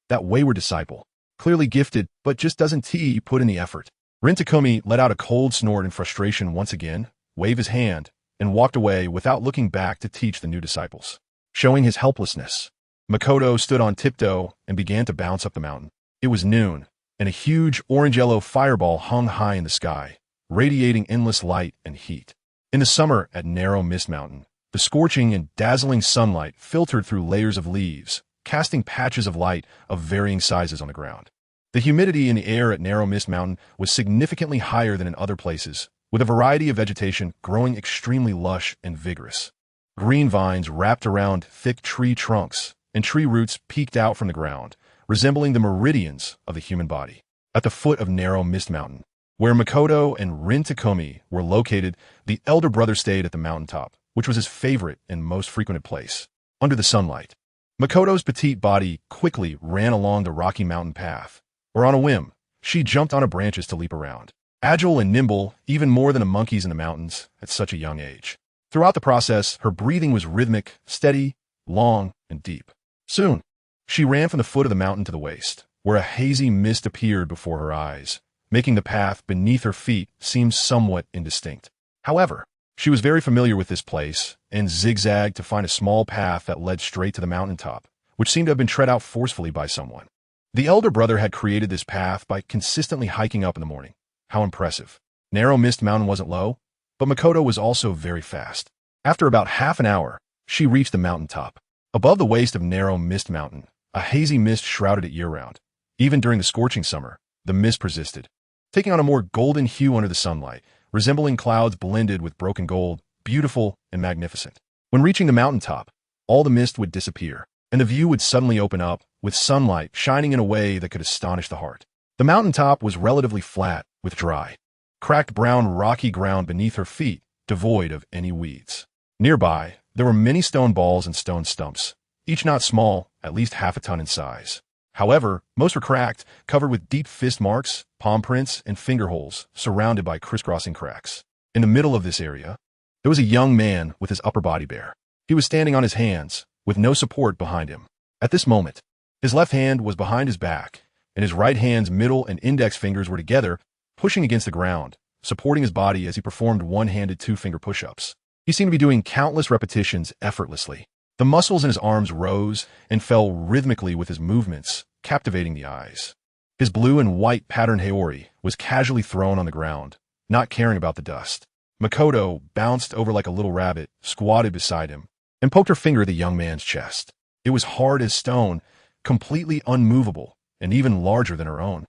That wayward disciple. Clearly gifted, but just doesn't put in the effort. Rin Takumi let out a cold snort in frustration once again, waved his hand, and walked away without looking back to teach the new disciples, showing his helplessness. Makoto stood on tiptoe and began to bounce up the mountain. It was noon, and a huge orange-yellow fireball hung high in the sky, radiating endless light and heat. In the summer at Narrow Mist Mountain, the scorching and dazzling sunlight filtered through layers of leaves, casting patches of light of varying sizes on the ground. The humidity in the air at Narrow Mist Mountain was significantly higher than in other places, with a variety of vegetation growing extremely lush and vigorous. Green vines wrapped around thick tree trunks, and tree roots peeked out from the ground, resembling the meridians of the human body. At the foot of Narrow Mist Mountain, where Makoto and Rin Takumi were located, the elder brother stayed at the mountaintop, which was his favorite and most frequented place, under the sunlight. Makoto's petite body quickly ran along the rocky mountain path, or on a whim, she jumped onto branches to leap around. Agile and nimble, even more than a monkey's in the mountains at such a young age. Throughout the process, her breathing was rhythmic, steady, long, and deep. Soon, she ran from the foot of the mountain to the waist, where a hazy mist appeared before her eyes, making the path beneath her feet seem somewhat indistinct. However, she was very familiar with this place and zigzagged to find a small path that led straight to the mountaintop, which seemed to have been tread out forcefully by someone. The elder brother had created this path by consistently hiking up in the morning. How impressive. Narrow Mist Mountain wasn't low, but Makoto was also very fast. After about half an hour, she reached the mountaintop. Above the waist of Narrow Mist Mountain, a hazy mist shrouded it year-round. Even during the scorching summer, the mist persisted, taking on a more golden hue under the sunlight, resembling clouds blended with broken gold, beautiful and magnificent. When reaching the mountaintop, all the mist would disappear, and the view would suddenly open up, with sunlight shining in a way that could astonish the heart. The mountaintop was relatively flat, with dry, cracked brown rocky ground beneath her feet, devoid of any weeds. Nearby, there were many stone balls and stone stumps, each not small, at least half a ton in size. However, most were cracked, covered with deep fist marks, palm prints, and finger holes, surrounded by crisscrossing cracks. In the middle of this area, there was a young man with his upper body bare. He was standing on his hands, with no support behind him. At this moment, his left hand was behind his back, and his right hand's middle and index fingers were together, pushing against the ground, supporting his body as he performed one-handed two-finger push-ups. He seemed to be doing countless repetitions effortlessly. The muscles in his arms rose and fell rhythmically with his movements, captivating the eyes. His blue and white patterned haori was casually thrown on the ground, not caring about the dust. Makoto bounced over like a little rabbit, squatted beside him, and poked her finger at the young man's chest. It was hard as stone, completely unmovable, and even larger than her own.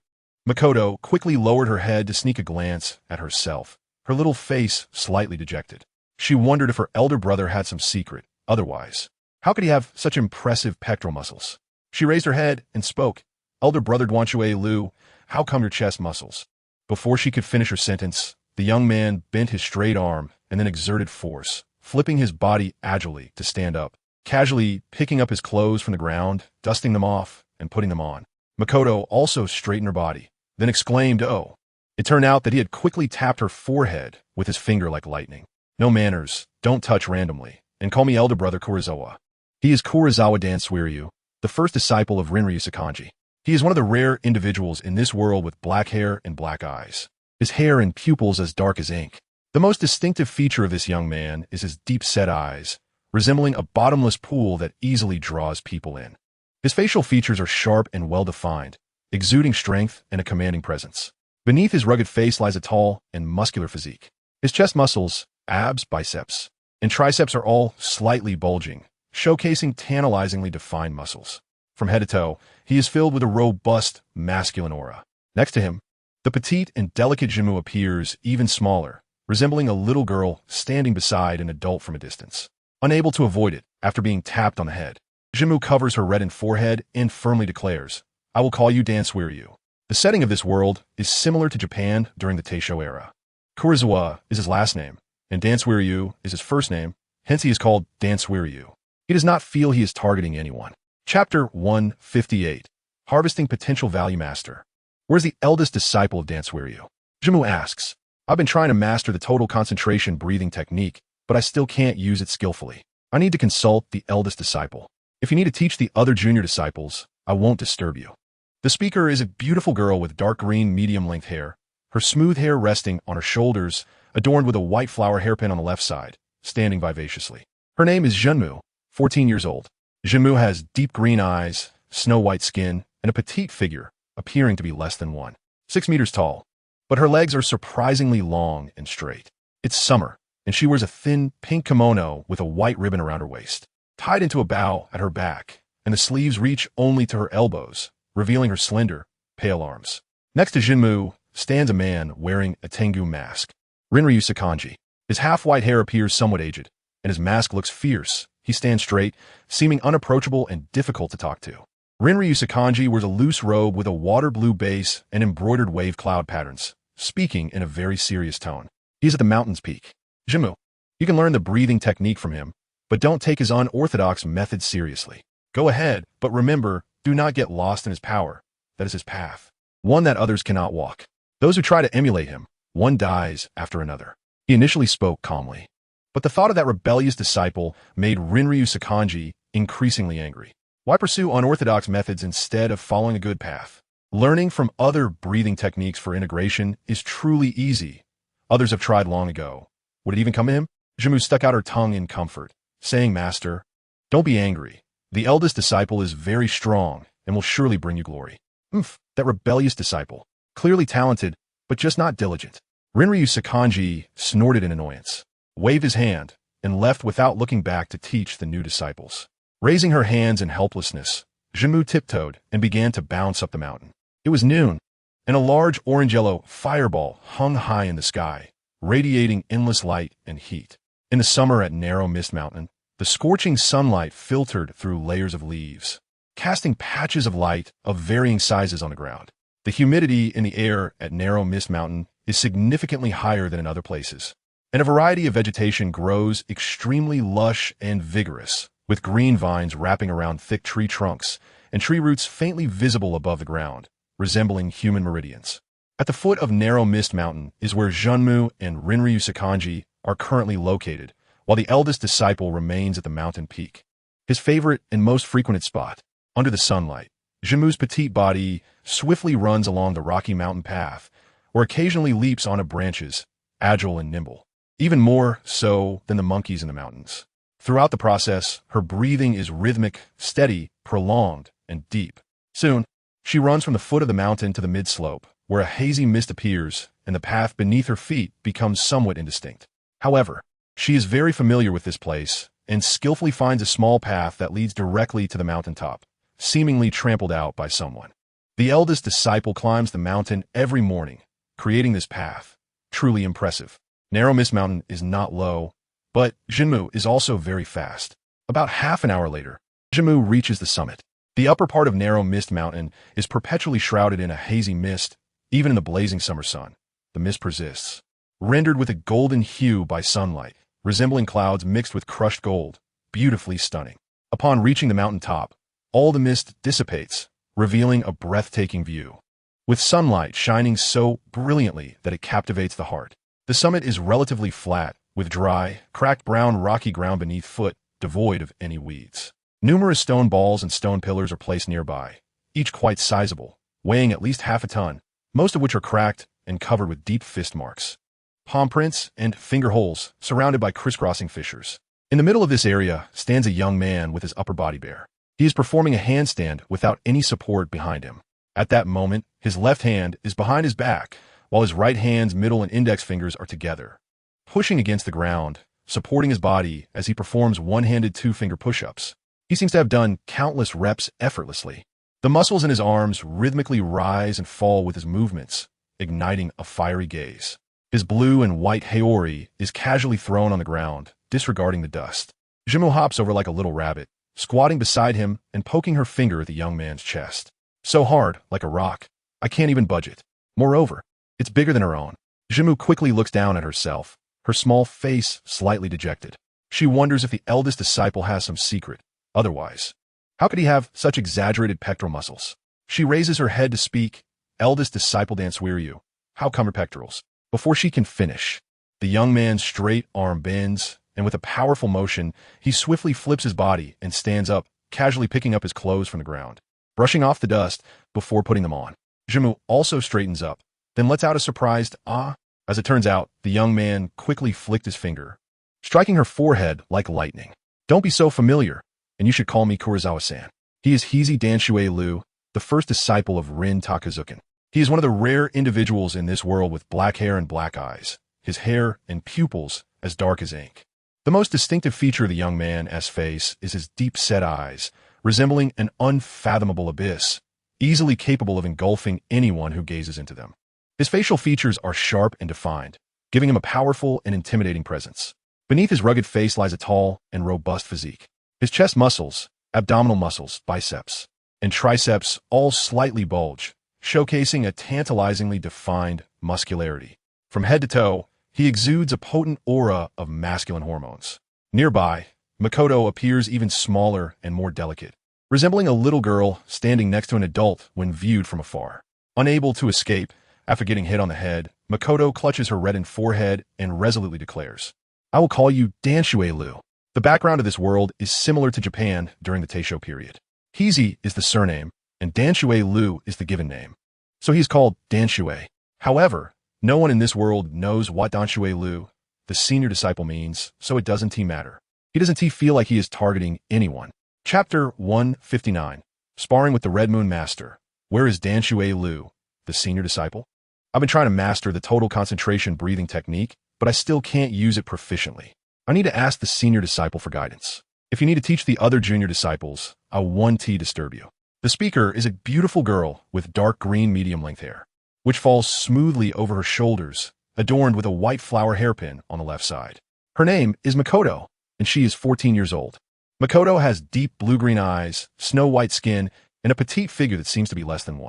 Makoto quickly lowered her head to sneak a glance at herself, her little face slightly dejected. She wondered if her elder brother had some secret. Otherwise, how could he have such impressive pectoral muscles? She raised her head and spoke. Elder brother Dwan Lu, how come your chest muscles? Before she could finish her sentence, the young man bent his straight arm and then exerted force, flipping his body agilely to stand up. casually picking up his clothes from the ground, dusting them off, and putting them on. Makoto also straightened her body, then exclaimed, "Oh." It turned out that he had quickly tapped her forehead with his finger like lightning. "No manners, don't touch randomly, and call me elder brother Kurosawa." He is Kurosawa Dansweryu, the first disciple of Rinryu Sakanji. He is one of the rare individuals in this world with black hair and black eyes. His hair and pupils as dark as ink. The most distinctive feature of this young man is his deep-set eyes, resembling a bottomless pool that easily draws people in. His facial features are sharp and well-defined, exuding strength and a commanding presence. Beneath his rugged face lies a tall and muscular physique. His chest muscles, abs, biceps, and triceps are all slightly bulging, showcasing tantalizingly defined muscles. From head to toe, he is filled with a robust, masculine aura. Next to him, the petite and delicate Jimmu appears even smaller, resembling a little girl standing beside an adult from a distance. Unable to avoid it after being tapped on the head, Jimmu covers her reddened forehead and firmly declares, "I will call you Dansweryu." The setting of this world is similar to Japan during the Taisho era. Kurosawa is his last name, and Dansweryu is his first name, hence he is called Dansweryu. He does not feel he is targeting anyone. Chapter 158, Harvesting Potential Value Master. Where's the eldest disciple of Dansweryu? Jimmu asks. "I've been trying to master the total concentration breathing technique, but I still can't use it skillfully. I need to consult the eldest disciple. If you need to teach the other junior disciples, I won't disturb you." The speaker is a beautiful girl with dark green medium-length hair, her smooth hair resting on her shoulders, adorned with a white flower hairpin on the left side, standing vivaciously. Her name is Junmu, 14 years old. Junmu has deep green eyes, snow-white skin, and a petite figure, appearing to be less than 1.6 meters tall. But her legs are surprisingly long and straight. It's summer, and she wears a thin pink kimono with a white ribbon around her waist, tied into a bow at her back, and the sleeves reach only to her elbows, revealing her slender, pale arms. Next to Junmu stands a man wearing a Tengu mask. Rinryu Sakanji. His half-white hair appears somewhat aged, and his mask looks fierce. He stands straight, seeming unapproachable and difficult to talk to. Rinryu Sakanji wears a loose robe with a water blue base and embroidered wave cloud patterns, speaking in a very serious tone. He's at the mountain's peak. Jimmu, you can learn the breathing technique from him, but don't take his unorthodox methods seriously. Go ahead, but remember, do not get lost in his power. That is his path, one that others cannot walk. Those who try to emulate him, one dies after another. He initially spoke calmly, but the thought of that rebellious disciple made Rinryu Sakanji increasingly angry. Why pursue unorthodox methods instead of following a good path? Learning from other breathing techniques for integration is truly easy. Others have tried long ago. Would it even come to him? Jimmu stuck out her tongue in comfort, saying, "Master, don't be angry. The eldest disciple is very strong and will surely bring you glory." That rebellious disciple. Clearly talented, but just not diligent. Rinryu Sakanji snorted in annoyance, waved his hand, and left without looking back to teach the new disciples. Raising her hands in helplessness, Jimmu tiptoed and began to bounce up the mountain. It was noon, and a large orange-yellow fireball hung high in the sky, radiating endless light and heat. In the summer at Narrow Mist Mountain, the scorching sunlight filtered through layers of leaves, casting patches of light of varying sizes on the ground. The humidity in the air at Narrow Mist Mountain is significantly higher than in other places, and a variety of vegetation grows extremely lush and vigorous, with green vines wrapping around thick tree trunks and tree roots faintly visible above the ground, resembling human meridians. At the foot of Narrow Mist Mountain is where Junmu and Rinryu Sakanji are currently located, while the eldest disciple remains at the mountain peak. His favorite and most frequented spot, under the sunlight, Junmu's petite body swiftly runs along the rocky mountain path, or occasionally leaps onto branches, agile and nimble, even more so than the monkeys in the mountains. Throughout the process, her breathing is rhythmic, steady, prolonged, and deep. Soon, she runs from the foot of the mountain to the mid-slope, where a hazy mist appears and the path beneath her feet becomes somewhat indistinct. However, she is very familiar with this place and skillfully finds a small path that leads directly to the mountaintop, seemingly trampled out by someone. The eldest disciple climbs the mountain every morning, creating this path. Truly impressive. Narrow Mist Mountain is not low, but Junmu is also very fast. About half an hour later, Junmu reaches the summit. The upper part of Narrow Mist Mountain is perpetually shrouded in a hazy mist. Even in the blazing summer sun, the mist persists, rendered with a golden hue by sunlight, resembling clouds mixed with crushed gold, beautifully stunning. Upon reaching the mountain top, all the mist dissipates, revealing a breathtaking view. With sunlight shining so brilliantly that it captivates the heart. The summit is relatively flat, with dry, cracked brown rocky ground beneath foot, devoid of any weeds. Numerous stone balls and stone pillars are placed nearby, each quite sizable, weighing at least half a ton, most of which are cracked and covered with deep fist marks, palm prints, and finger holes surrounded by crisscrossing fissures. In the middle of this area stands a young man with his upper body bare. He is performing a handstand without any support behind him. At that moment, his left hand is behind his back, while his right hand's middle and index fingers are together, pushing against the ground, supporting his body as he performs one-handed two-finger push-ups. He seems to have done countless reps effortlessly. The muscles in his arms rhythmically rise and fall with his movements, igniting a fiery gaze. His blue and white haori is casually thrown on the ground, disregarding the dust. Jimmu hops over like a little rabbit, squatting beside him and poking her finger at the young man's chest. So hard, like a rock, I can't even budge it. Moreover, it's bigger than her own. Jimmu quickly looks down at herself, her small face slightly dejected. She wonders if the eldest disciple has some secret. Otherwise, how could he have such exaggerated pectoral muscles? She raises her head to speak. Eldest disciple Dansweryu, how come her pectorals? Before she can finish, the young man's straight arm bends, and with a powerful motion, he swiftly flips his body and stands up, casually picking up his clothes from the ground, brushing off the dust before putting them on. Jimmu also straightens up, then lets out a surprised ah. As it turns out, the young man quickly flicked his finger, striking her forehead like lightning. Don't be so familiar, and you should call me Kurosawa-san. He is Heisei Danshui Lu, the first disciple of Rin Takuzuken. He is one of the rare individuals in this world with black hair and black eyes, his hair and pupils as dark as ink. The most distinctive feature of the young man's face is his deep-set eyes, resembling an unfathomable abyss, easily capable of engulfing anyone who gazes into them. His facial features are sharp and defined, giving him a powerful and intimidating presence. Beneath his rugged face lies a tall and robust physique. His chest muscles, abdominal muscles, biceps, and triceps all slightly bulge, showcasing a tantalizingly defined muscularity. From head to toe, he exudes a potent aura of masculine hormones. Nearby, Makoto appears even smaller and more delicate, resembling a little girl standing next to an adult when viewed from afar. Unable to escape, after getting hit on the head, Makoto clutches her reddened forehead and resolutely declares, I will call you Danshui Lu. The background of this world is similar to Japan during the Taisho period. Heisei is the surname, and Danshui Lu is the given name. So he's called Danshui. However, no one in this world knows what Danshui Lu, the senior disciple, means, so it doesn't matter. He doesn't feel like he is targeting anyone. Chapter 159. Sparring with the Red Moon Master. Where is Danshui Lu, the senior disciple? I've been trying to master the total concentration breathing technique, but I still can't use it proficiently. I need to ask the senior disciple for guidance. If you need to teach the other junior disciples, I won't disturb you. The speaker is a beautiful girl with dark green medium-length hair, which falls smoothly over her shoulders, adorned with a white flower hairpin on the left side. Her name is Makoto, and she is 14 years old. Makoto has deep blue-green eyes, snow-white skin, and a petite figure that seems to be less than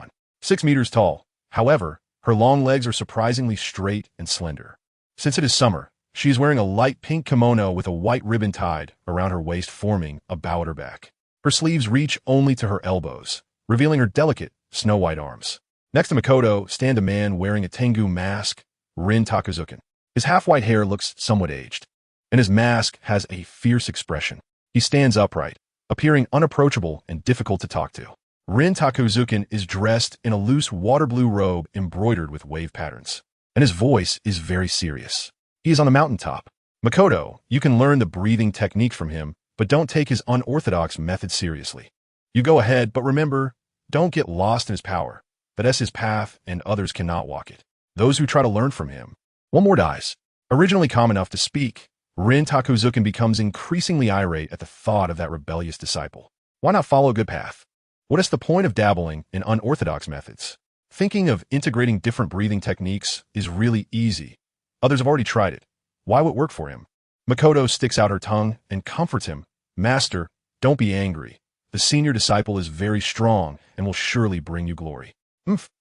6 meters tall. However, her long legs are surprisingly straight and slender. Since it is summer, she is wearing a light pink kimono with a white ribbon tied around her waist, forming a bow at her back. Her sleeves reach only to her elbows, revealing her delicate, snow-white arms. Next to Makoto stand a man wearing a Tengu mask, Rin Takuzuken. His half-white hair looks somewhat aged, and his mask has a fierce expression. He stands upright, appearing unapproachable and difficult to talk to. Rin Takuzuken is dressed in a loose water blue robe embroidered with wave patterns, and his voice is very serious. He is on the mountaintop. Makoto, you can learn the breathing technique from him, but don't take his unorthodox method seriously. You go ahead, but remember, don't get lost in his power. That's his path, and others cannot walk it. Those who try to learn from him. One more dies. Originally calm enough to speak, Rin Takuzuken becomes increasingly irate at the thought of that rebellious disciple. Why not follow a good path? What is the point of dabbling in unorthodox methods? Thinking of integrating different breathing techniques is really easy. Others have already tried it. Why would it work for him? Makoto sticks out her tongue and comforts him. Master, don't be angry. The senior disciple is very strong and will surely bring you glory.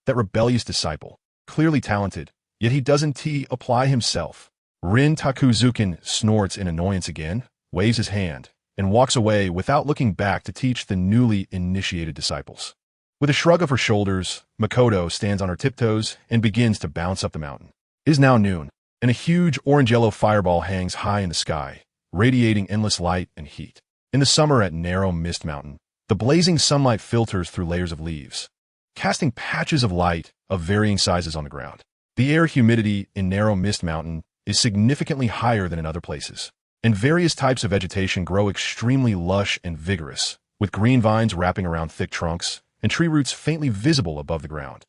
That rebellious disciple. Clearly talented, yet he doesn't apply himself. Rin Takuzuken snorts in annoyance again, waves his hand, and walks away without looking back to teach the newly initiated disciples. With a shrug of her shoulders, Makoto stands on her tiptoes and begins to bounce up the mountain. It is now noon, and a huge orange-yellow fireball hangs high in the sky, radiating endless light and heat. In the summer at Narrow Mist Mountain, the blazing sunlight filters through layers of leaves, casting patches of light of varying sizes on the ground. The air humidity in Narrow Mist Mountain is significantly higher than in other places, and various types of vegetation grow extremely lush and vigorous, with green vines wrapping around thick trunks and tree roots faintly visible above the ground,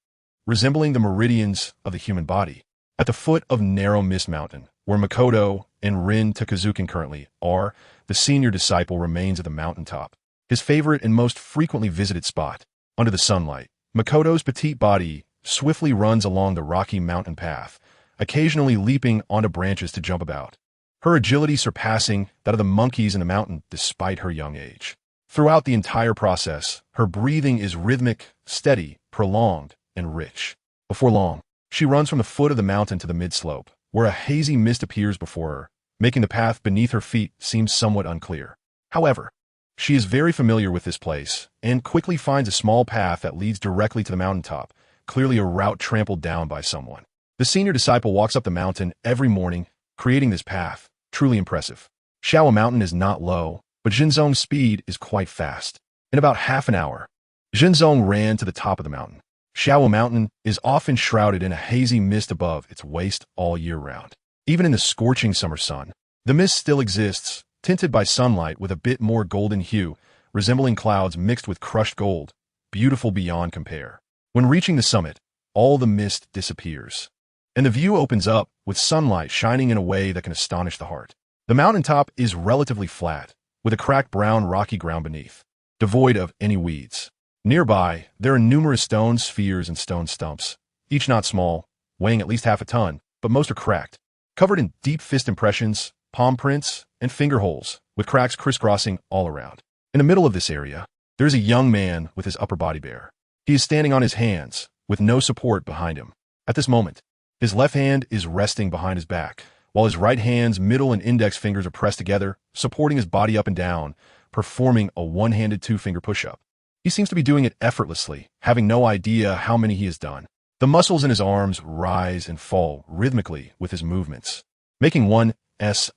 resembling the meridians of the human body. At the foot of Narrow Mist Mountain, where Makoto and Rin Takazukin currently are, the senior disciple remains at the mountaintop, his favorite and most frequently visited spot. Under the sunlight, Makoto's petite body swiftly runs along the rocky mountain path, occasionally leaping onto branches to jump about, her agility surpassing that of the monkeys in the mountain despite her young age. Throughout the entire process, her breathing is rhythmic, steady, prolonged, and rich. Before long, she runs from the foot of the mountain to the mid-slope, where a hazy mist appears before her, making the path beneath her feet seem somewhat unclear. However, she is very familiar with this place, and quickly finds a small path that leads directly to the mountaintop, clearly a route trampled down by someone. The senior disciple walks up the mountain every morning, creating this path, truly impressive. Shawa Mountain is not low, but Jinzong's speed is quite fast. In about half an hour, Jinzong ran to the top of the mountain. Shawa Mountain is often shrouded in a hazy mist above its waist all year round. Even in the scorching summer sun, the mist still exists, tinted by sunlight with a bit more golden hue, resembling clouds mixed with crushed gold, beautiful beyond compare. When reaching the summit, all the mist disappears, and the view opens up with sunlight shining in a way that can astonish the heart. The mountaintop is relatively flat, with a cracked brown rocky ground beneath, devoid of any weeds. Nearby, there are numerous stone spheres and stone stumps, each not small, weighing at least half a ton, but most are cracked, covered in deep fist impressions, palm prints, and finger holes, with cracks crisscrossing all around. In the middle of this area, there is a young man with his upper body bare. He is standing on his hands, with no support behind him. At this moment, his left hand is resting behind his back, while his right hand's middle and index fingers are pressed together, supporting his body up and down, performing a one-handed two-finger push-up. He seems to be doing it effortlessly, having no idea how many he has done. The muscles in his arms rise and fall rhythmically with his movements, making one's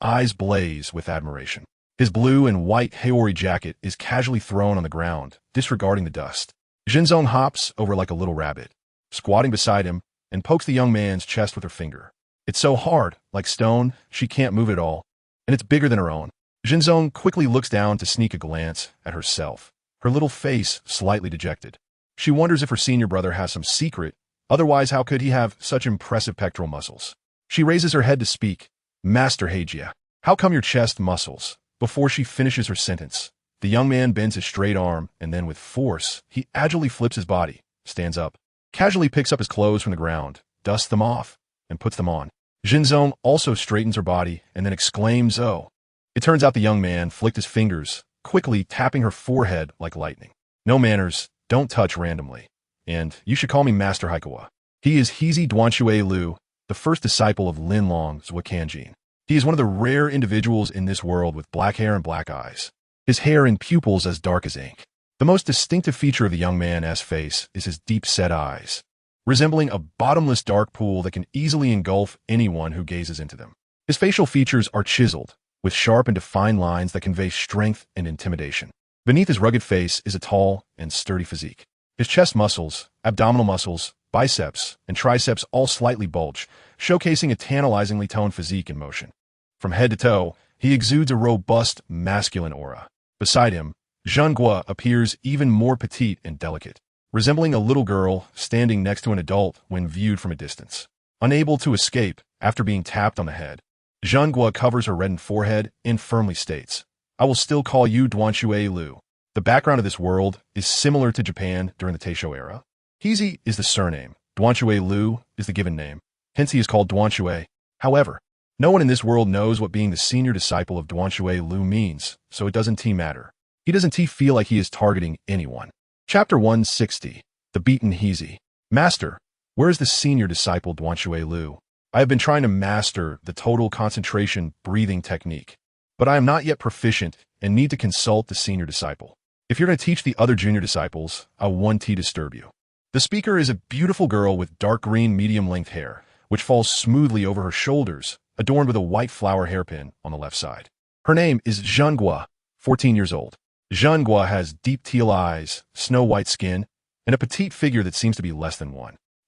eyes blaze with admiration. His blue and white Haori jacket is casually thrown on the ground, disregarding the dust. Jinzong hops over like a little rabbit, squatting beside him, and pokes the young man's chest with her finger. It's so hard, like stone, she can't move it at all, and it's bigger than her own. Jinzong quickly looks down to sneak a glance at herself, her little face slightly dejected. She wonders if her senior brother has some secret, otherwise how could he have such impressive pectoral muscles? She raises her head to speak. Master Heijia, how come your chest muscles? Before she finishes her sentence, the young man bends his straight arm, and then with force, he agilely flips his body, stands up, casually picks up his clothes from the ground, dusts them off, and puts them on. Jinzong also straightens her body and then exclaims, "Oh." It turns out the young man flicked his fingers, quickly tapping her forehead like lightning. No manners, don't touch randomly. And you should call me Master Haikawa. He is Heisei Duanxue Liu, the first disciple of Linlong Zhuokanjin. He is one of the rare individuals in this world with black hair and black eyes, his hair and pupils as dark as ink. The most distinctive feature of the young man's face is his deep-set eyes, resembling a bottomless dark pool that can easily engulf anyone who gazes into them. His facial features are chiseled, with sharp and defined lines that convey strength and intimidation. Beneath his rugged face is a tall and sturdy physique. His chest muscles, abdominal muscles, biceps, and triceps all slightly bulge, showcasing a tantalizingly toned physique in motion. From head to toe, he exudes a robust, masculine aura. Beside him, Zhenghua appears even more petite and delicate, resembling a little girl standing next to an adult when viewed from a distance. Unable to escape after being tapped on the head, Zhenghua covers her reddened forehead and firmly states, "I will still call you Duanxue Liu." The background of this world is similar to Japan during the Taisho era. Heisei is the surname, Duanxue Liu is the given name, hence he is called Duanxue. However, no one in this world knows what being the senior disciple of Duanxue Liu means, so it doesn't matter. He doesn't feel like he is targeting anyone. Chapter 160, The Beaten Heisei. Master, where is the senior disciple Duanxue Liu? I have been trying to master the total concentration breathing technique, but I am not yet proficient and need to consult the senior disciple. If you're going to teach the other junior disciples, I won't disturb you. The speaker is a beautiful girl with dark green medium-length hair, which falls smoothly over her shoulders, adorned with a white flower hairpin on the left side. Her name is Zhenghua, 14 years old. Zhenghua has deep teal eyes, snow-white skin, and a petite figure that seems to be less than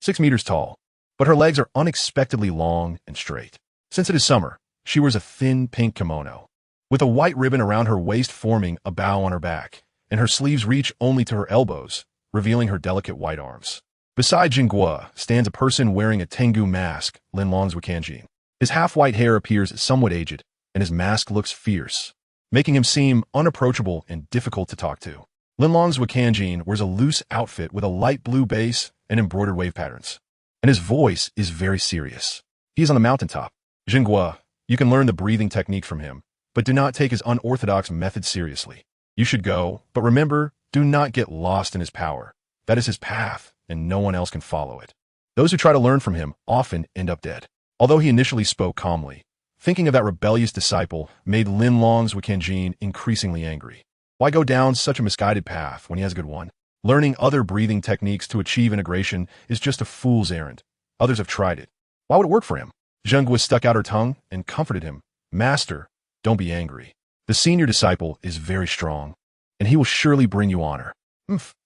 6 meters tall. But her legs are unexpectedly long and straight. Since it is summer, she wears a thin pink kimono, with a white ribbon around her waist forming a bow on her back, and her sleeves reach only to her elbows, revealing her delicate white arms. Beside Zhenghua stands a person wearing a Tengu mask, Linlong's Wakanjin. His half-white hair appears somewhat aged, and his mask looks fierce, making him seem unapproachable and difficult to talk to. Linlong's Wakanjin wears a loose outfit with a light blue base and embroidered wave patterns, and his voice is very serious. He is on the mountaintop. Zhenghua, you can learn the breathing technique from him, but do not take his unorthodox method seriously. You should go, but remember, do not get lost in his power. That is his path, and no one else can follow it. Those who try to learn from him often end up dead. Although he initially spoke calmly, thinking of that rebellious disciple made Linlong's Wakanjin increasingly angry. Why go down such a misguided path when he has a good one? Learning other breathing techniques to achieve integration is just a fool's errand. Others have tried it. Why would it work for him? Zhenghua stuck out her tongue and comforted him. Master, don't be angry. The senior disciple is very strong, and he will surely bring you honor.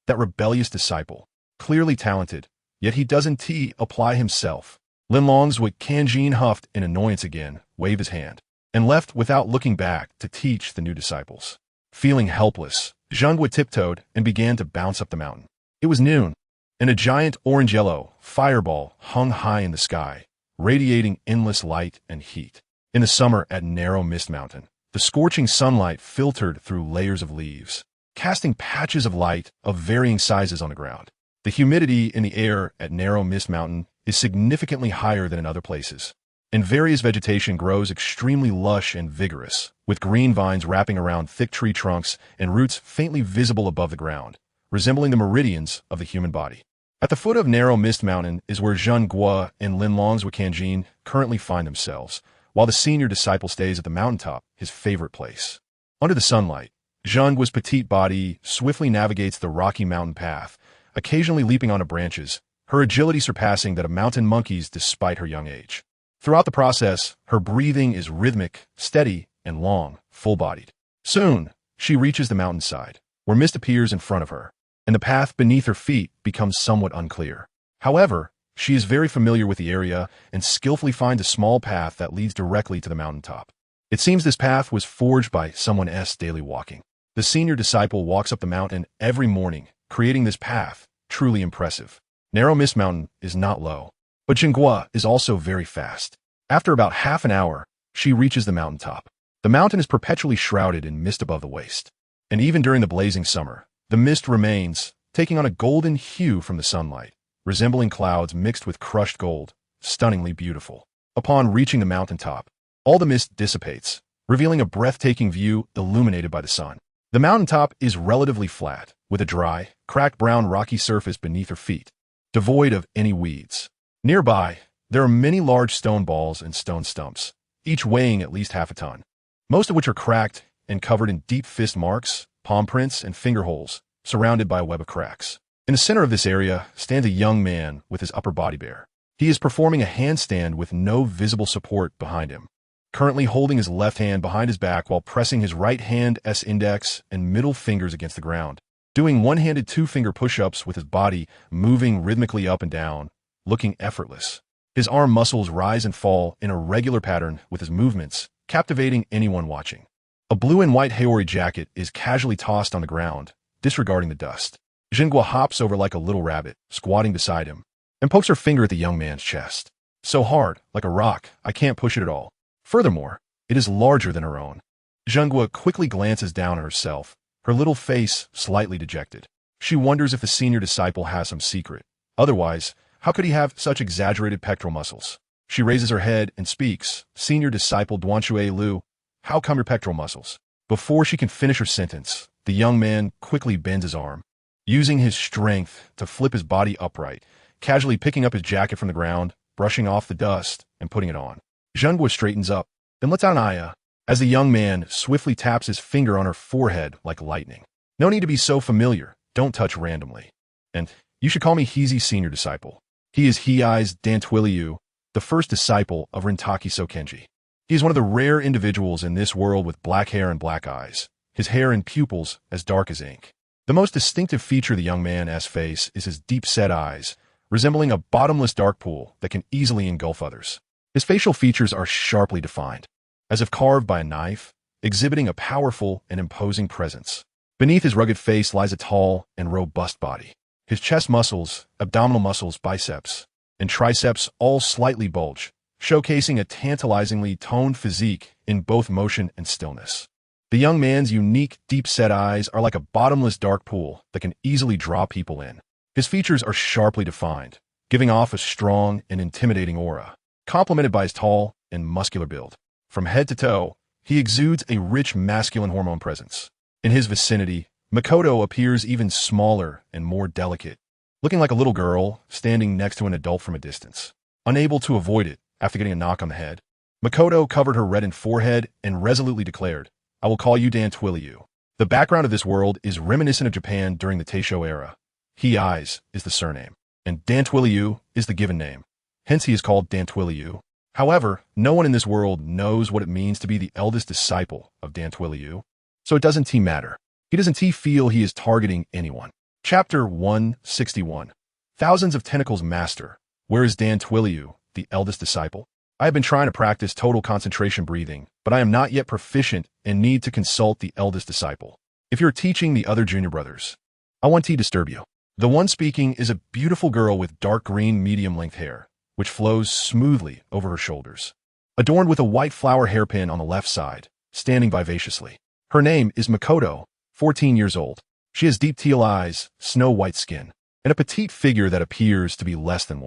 That rebellious disciple, clearly talented, yet he doesn't apply himself. Linlong's Wakanjin huffed in annoyance again, waved his hand, and left without looking back to teach the new disciples. Feeling helpless, Zhenghua tiptoed and began to bounce up the mountain. It was noon, and a giant orange-yellow fireball hung high in the sky, radiating endless light and heat. In the summer at Narrow Mist Mountain, the scorching sunlight filtered through layers of leaves, casting patches of light of varying sizes on the ground. The humidity in the air at Narrow Mist Mountain is significantly higher than in other places, and various vegetation grows extremely lush and vigorous, with green vines wrapping around thick tree trunks and roots faintly visible above the ground, resembling the meridians of the human body. At the foot of Narrow Mist Mountain is where Zhenghua and Linlong's Wakanjin currently find themselves, while the senior disciple stays at the mountaintop, his favorite place. Under the sunlight, Zhenghua's petite body swiftly navigates the rocky mountain path, occasionally leaping onto branches, her agility surpassing that of mountain monkeys despite her young age. Throughout the process, her breathing is rhythmic, steady, and long, full-bodied. Soon, she reaches the mountainside, where mist appears in front of her, and the path beneath her feet becomes somewhat unclear. However, she is very familiar with the area and skillfully finds a small path that leads directly to the mountaintop. It seems this path was forged by someone's daily walking. The senior disciple walks up the mountain every morning, creating this path, truly impressive. Narrow Mist Mountain is not low, but Zhenghua is also very fast. After about half an hour, she reaches the mountaintop. The mountain is perpetually shrouded in mist above the waist, and even during the blazing summer, the mist remains, taking on a golden hue from the sunlight, resembling clouds mixed with crushed gold, stunningly beautiful. Upon reaching the mountaintop, all the mist dissipates, revealing a breathtaking view illuminated by the sun. The mountaintop is relatively flat, with a dry, cracked brown rocky surface beneath her feet, devoid of any weeds. Nearby, there are many large stone balls and stone stumps, each weighing at least half a ton, most of which are cracked and covered in deep fist marks, palm prints, and finger holes, surrounded by a web of cracks. In the center of this area stands a young man with his upper body bare. He is performing a handstand with no visible support behind him, currently holding his left hand behind his back while pressing his right hand's index and middle fingers against the ground, doing one-handed two-finger push-ups with his body moving rhythmically up and down, looking effortless. His arm muscles rise and fall in a regular pattern with his movements, captivating anyone watching. A blue and white Haori jacket is casually tossed on the ground, disregarding the dust. Zhenghua hops over like a little rabbit, squatting beside him, and pokes her finger at the young man's chest. So hard, like a rock, I can't push it at all. Furthermore, it is larger than her own. Zhenghua quickly glances down at herself, her little face slightly dejected. She wonders if the senior disciple has some secret. Otherwise, how could he have such exaggerated pectoral muscles? She raises her head and speaks, "Senior disciple Dwan Lu, how come your pectoral muscles?" Before she can finish her sentence, the young man quickly bends his arm, using his strength to flip his body upright, casually picking up his jacket from the ground, brushing off the dust, and putting it on. Zhenghua straightens up, then lets out an aya. as the young man swiftly taps his finger on her forehead like lightning. No need to be so familiar. Don't touch randomly. And you should call me Heisei senior disciple. He is Heisei's Dantwiliu, the first disciple of Rintaki Sokenji. He is one of the rare individuals in this world with black hair and black eyes, his hair and pupils as dark as ink. The most distinctive feature of the young man's face is his deep-set eyes, resembling a bottomless dark pool that can easily engulf others. His facial features are sharply defined, as if carved by a knife, exhibiting a powerful and imposing presence. Beneath his rugged face lies a tall and robust body. His chest muscles, abdominal muscles, biceps, and triceps all slightly bulge, showcasing a tantalizingly toned physique in both motion and stillness. The young man's unique, deep-set eyes are like a bottomless dark pool that can easily draw people in. His features are sharply defined, giving off a strong and intimidating aura, complemented by his tall and muscular build. From head to toe, he exudes a rich masculine hormone presence. In his vicinity, Makoto appears even smaller and more delicate, looking like a little girl standing next to an adult from a distance. Unable to avoid it after getting a knock on the head, Makoto covered her reddened forehead and resolutely declared, "I will call you Dantwiliu." The background of this world is reminiscent of Japan during the Taisho era. Heisei is the surname, and Dantwiliu is the given name. Hence he is called Dantwiliu. However, no one in this world knows what it means to be the eldest disciple of Dantwiliu, so it doesn't matter. He doesn't feel he is targeting anyone. Chapter 161. Thousands of Tentacles Master. Where is Dantwiliu, the eldest disciple? I have been trying to practice total concentration breathing, but I am not yet proficient and need to consult the eldest disciple. If you're teaching the other junior brothers, I want to disturb you. The one speaking is a beautiful girl with dark green medium-length hair, which flows smoothly over her shoulders, adorned with a white flower hairpin on the left side, standing vivaciously. Her name is Makoto, 14 years old. She has deep teal eyes, snow-white skin, and a petite figure that appears to be less than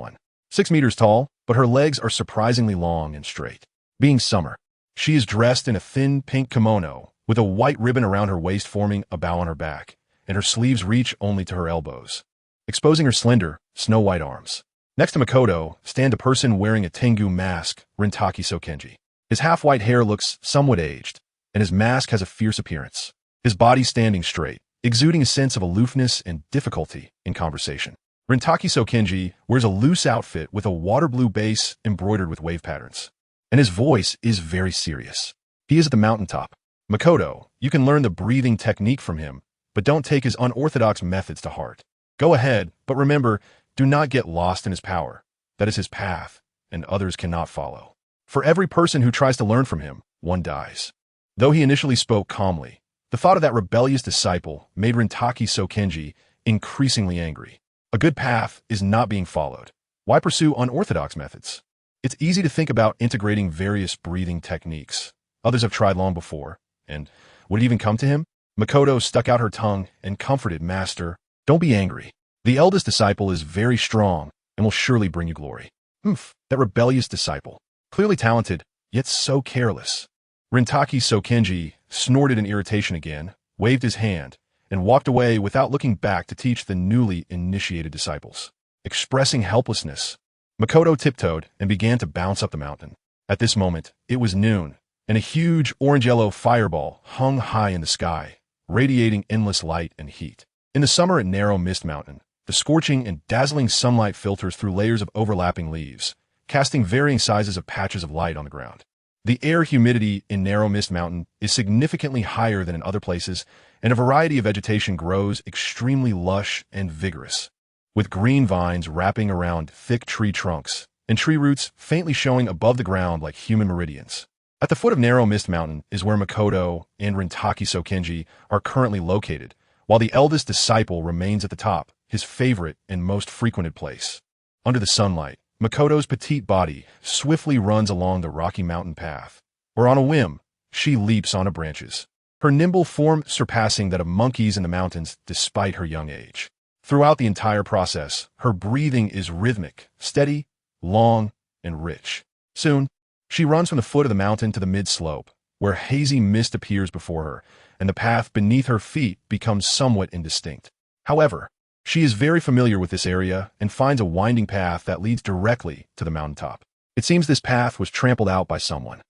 6 meters tall, but her legs are surprisingly long and straight. Being summer, she is dressed in a thin pink kimono with a white ribbon around her waist forming a bow on her back, and her sleeves reach only to her elbows, exposing her slender, snow-white arms. Next to Makoto stand a person wearing a Tengu mask, Rintaki Sokenji. His half-white hair looks somewhat aged, and his mask has a fierce appearance. His body standing straight, exuding a sense of aloofness and difficulty in conversation. Rintaki Sokenji wears a loose outfit with a water blue base embroidered with wave patterns, and his voice is very serious. He is at the mountaintop. Makoto, you can learn the breathing technique from him, but don't take his unorthodox methods to heart. Go ahead, but remember, do not get lost in his power. That is his path, and others cannot follow. For every person who tries to learn from him, one dies. Though he initially spoke calmly, the thought of that rebellious disciple made Rintaki Sokenji increasingly angry. A good path is not being followed. Why pursue unorthodox methods? It's easy to think about integrating various breathing techniques. Others have tried long before, and would it even come to him? Makoto stuck out her tongue and comforted, "Master, don't be angry. The eldest disciple is very strong and will surely bring you glory." That rebellious disciple. Clearly talented, yet so careless. Rintaki Sokenji snorted in irritation again, waved his hand, and walked away without looking back to teach the newly initiated disciples. Expressing helplessness, Makoto tiptoed and began to bounce up the mountain. At this moment, it was noon, and a huge orange-yellow fireball hung high in the sky, radiating endless light and heat. In the summer at Narrow Mist Mountain, the scorching and dazzling sunlight filters through layers of overlapping leaves, casting varying sizes of patches of light on the ground. The air humidity in Narrow Mist Mountain is significantly higher than in other places, and a variety of vegetation grows extremely lush and vigorous, with green vines wrapping around thick tree trunks and tree roots faintly showing above the ground like human meridians. At the foot of Narrow Mist Mountain is where Makoto and Rintaki Sokenji are currently located, while the eldest disciple remains at the top, his favorite and most frequented place. Under the sunlight, Makoto's petite body swiftly runs along the rocky mountain path, or on a whim, she leaps onto branches, her nimble form surpassing that of monkeys in the mountains despite her young age. Throughout the entire process, her breathing is rhythmic, steady, long, and rich. Soon, she runs from the foot of the mountain to the mid-slope, where hazy mist appears before her, and the path beneath her feet becomes somewhat indistinct. However, she is very familiar with this area and finds a winding path that leads directly to the mountaintop. It seems this path was trampled out by someone.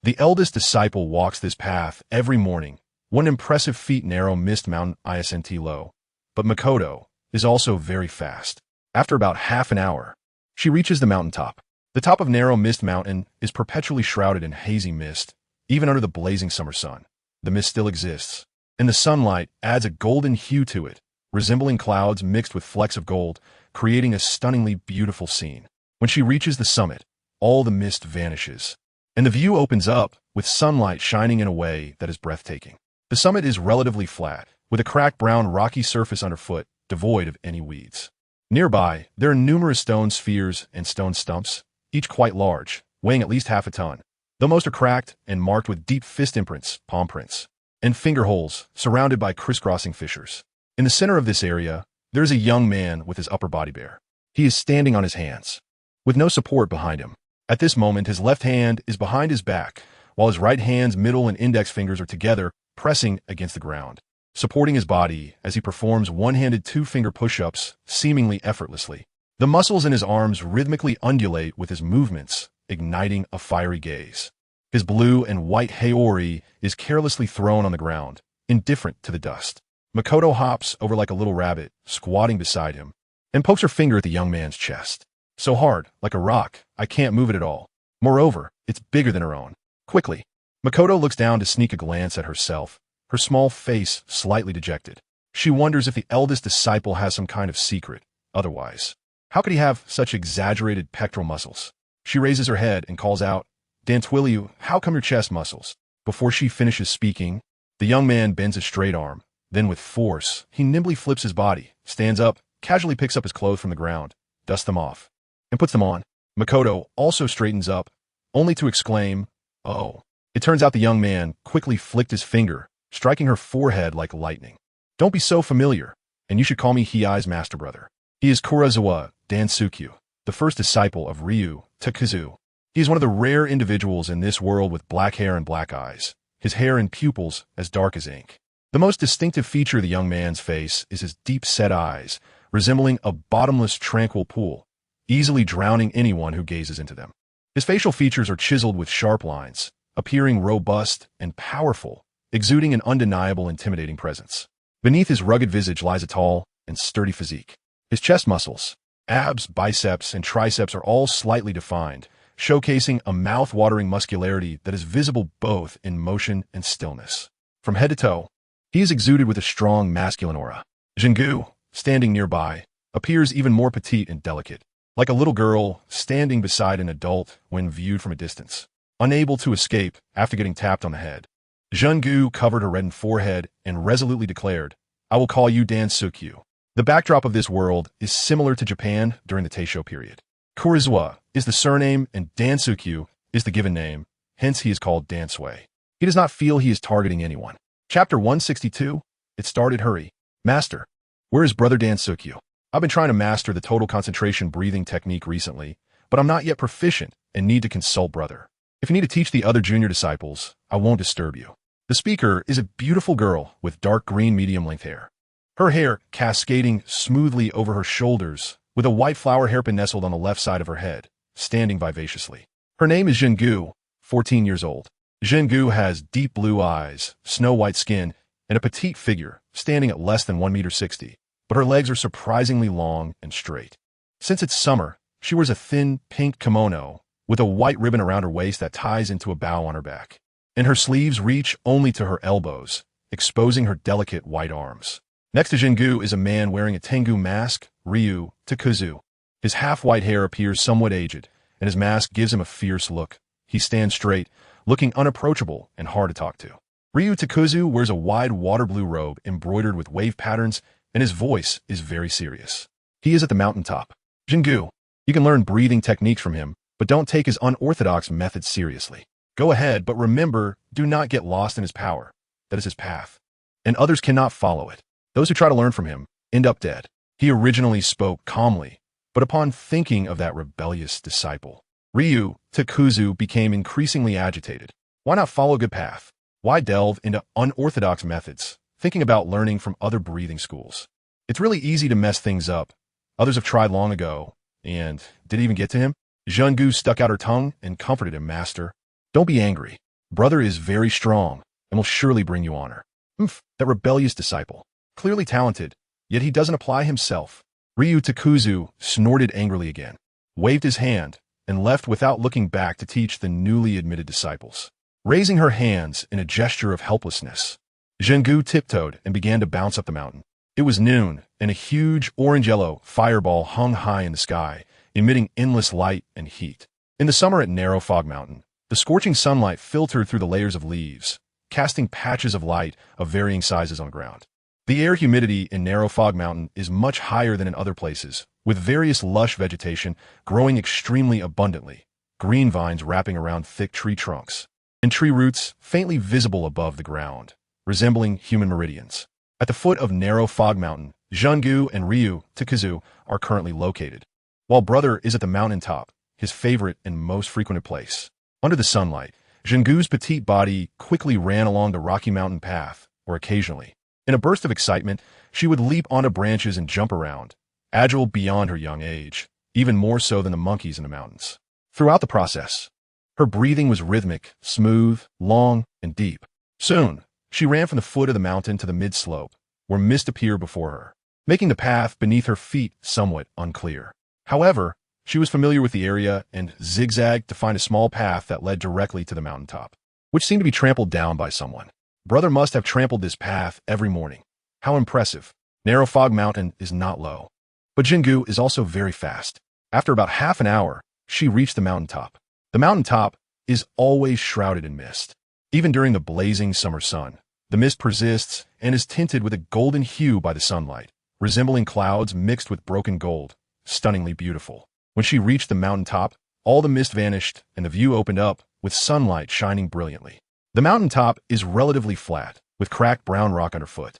The eldest disciple walks this path every morning, one impressive feat narrow mist mountain isnt low. But Makoto is also very fast. After about half an hour, she reaches the mountaintop. The top of narrow mist mountain is perpetually shrouded in hazy mist, even under the blazing summer sun. The mist still exists, and the sunlight adds a golden hue to it, resembling clouds mixed with flecks of gold, creating a stunningly beautiful scene. When she reaches the summit, all the mist vanishes, and the view opens up with sunlight shining in a way that is breathtaking. The summit is relatively flat, with a cracked brown rocky surface underfoot, devoid of any weeds. Nearby, there are numerous stone spheres and stone stumps, each quite large, weighing at least half a ton. Though most are cracked and marked with deep fist imprints, palm prints, and finger holes surrounded by crisscrossing fissures. In the center of this area, there is a young man with his upper body bare. He is standing on his hands, with no support behind him. At this moment, his left hand is behind his back, while his right hand's middle and index fingers are together, pressing against the ground, supporting his body as he performs one-handed two-finger push-ups seemingly effortlessly. The muscles in his arms rhythmically undulate with his movements, igniting a fiery gaze. His blue and white haori is carelessly thrown on the ground, indifferent to the dust. Makoto hops over like a little rabbit, squatting beside him, and pokes her finger at the young man's chest. So hard, like a rock, I can't move it at all. Moreover, it's bigger than her own. Quickly, Makoto looks down to sneak a glance at herself, her small face slightly dejected. She wonders if the eldest disciple has some kind of secret. Otherwise, how could he have such exaggerated pectoral muscles? She raises her head and calls out, "Dantwiliu, how come your chest muscles?" Before she finishes speaking, the young man bends a straight arm. Then with force, he nimbly flips his body, stands up, casually picks up his clothes from the ground, dusts them off, and puts them on. Makoto also straightens up, only to exclaim, "Oh." It turns out the young man quickly flicked his finger, striking her forehead like lightning. "Don't be so familiar, and you should call me Heisei's master brother. He is Kurosawa Dansukyu, the first disciple of Ryu Takuzu. He is one of the rare individuals in this world with black hair and black eyes, his hair and pupils as dark as ink. The most distinctive feature of the young man's face is his deep-set eyes, resembling a bottomless tranquil pool, easily drowning anyone who gazes into them. His facial features are chiseled with sharp lines, appearing robust and powerful, exuding an undeniable intimidating presence. Beneath his rugged visage lies a tall and sturdy physique. His chest muscles, abs, biceps, and triceps are all slightly defined, showcasing a mouth-watering muscularity that is visible both in motion and stillness. From head to toe, he is exuded with a strong masculine aura. Jingu, standing nearby, appears even more petite and delicate, like a little girl standing beside an adult when viewed from a distance, unable to escape after getting tapped on the head. Jingu covered her reddened forehead and resolutely declared, "I will call you Dansukyu." The backdrop of this world is similar to Japan during the Taisho period. Kurosawa is the surname and Dansukyu is the given name, hence he is called Dansui. He does not feel he is targeting anyone. Chapter 162, It Started Hurry. Master, where is Brother Dansukyu? I've been trying to master the total concentration breathing technique recently, but I'm not yet proficient and need to consult Brother. If you need to teach the other junior disciples, I won't disturb you. The speaker is a beautiful girl with dark green medium-length hair. Her hair cascading smoothly over her shoulders, with a white flower hairpin nestled on the left side of her head, standing vivaciously. Her name is Jingu, 14 years old. Jingu has deep blue eyes, snow-white skin, and a petite figure, standing at less than 1.60 m, but her legs are surprisingly long and straight. Since it's summer, she wears a thin pink kimono with a white ribbon around her waist that ties into a bow on her back, and her sleeves reach only to her elbows, exposing her delicate white arms. Next to Jingu is a man wearing a Tengu mask, Ryu Takuzu. His half-white hair appears somewhat aged, and his mask gives him a fierce look. He stands straight, looking unapproachable and hard to talk to. Ryu Takuzu wears a wide water blue robe embroidered with wave patterns, and his voice is very serious. He is at the mountaintop. Jingu, you can learn breathing techniques from him, but don't take his unorthodox methods seriously. Go ahead, but remember, do not get lost in his power. That is his path, and others cannot follow it. Those who try to learn from him end up dead. He originally spoke calmly, but upon thinking of that rebellious disciple, Ryu Takuzu became increasingly agitated. Why not follow a good path? Why delve into unorthodox methods, thinking about learning from other breathing schools? It's really easy to mess things up. Others have tried long ago, and did it even get to him? Jingu stuck out her tongue and comforted him, Master. Don't be angry. Brother is very strong and will surely bring you honor. Oomph, that rebellious disciple. Clearly talented, yet he doesn't apply himself. Ryu Takuzu snorted angrily again, waved his hand, and left without looking back to teach the newly admitted disciples. Raising her hands in a gesture of helplessness, Zhengu tiptoed and began to bounce up the mountain. It was noon, and a huge orange-yellow fireball hung high in the sky, emitting endless light and heat. In the summer at Narrow Fog Mountain, the scorching sunlight filtered through the layers of leaves, casting patches of light of varying sizes on the ground. The air humidity in Narrow Fog Mountain is much higher than in other places, with various lush vegetation growing extremely abundantly, green vines wrapping around thick tree trunks, and tree roots faintly visible above the ground, resembling human meridians. At the foot of Narrow Fog Mountain, Zhengu and Ryu Takuzu are currently located, while Brother is at the mountain top, his favorite and most frequented place. Under the sunlight, Zhengu's petite body quickly ran along the Rocky Mountain path, or occasionally, in a burst of excitement, she would leap onto branches and jump around, agile beyond her young age, even more so than the monkeys in the mountains. Throughout the process, her breathing was rhythmic, smooth, long, and deep. Soon, she ran from the foot of the mountain to the mid-slope, where mist appeared before her, making the path beneath her feet somewhat unclear. However, she was familiar with the area and zigzagged to find a small path that led directly to the mountaintop, which seemed to be trampled down by someone. Brother must have trampled this path every morning. How impressive. Narrow Fog Mountain is not low. But Zhengu is also very fast. After about half an hour, she reached the mountaintop. The mountaintop is always shrouded in mist. Even during the blazing summer sun, the mist persists and is tinted with a golden hue by the sunlight, resembling clouds mixed with broken gold, stunningly beautiful. When she reached the mountaintop, all the mist vanished and the view opened up with sunlight shining brilliantly. The mountaintop is relatively flat, with cracked brown rock underfoot,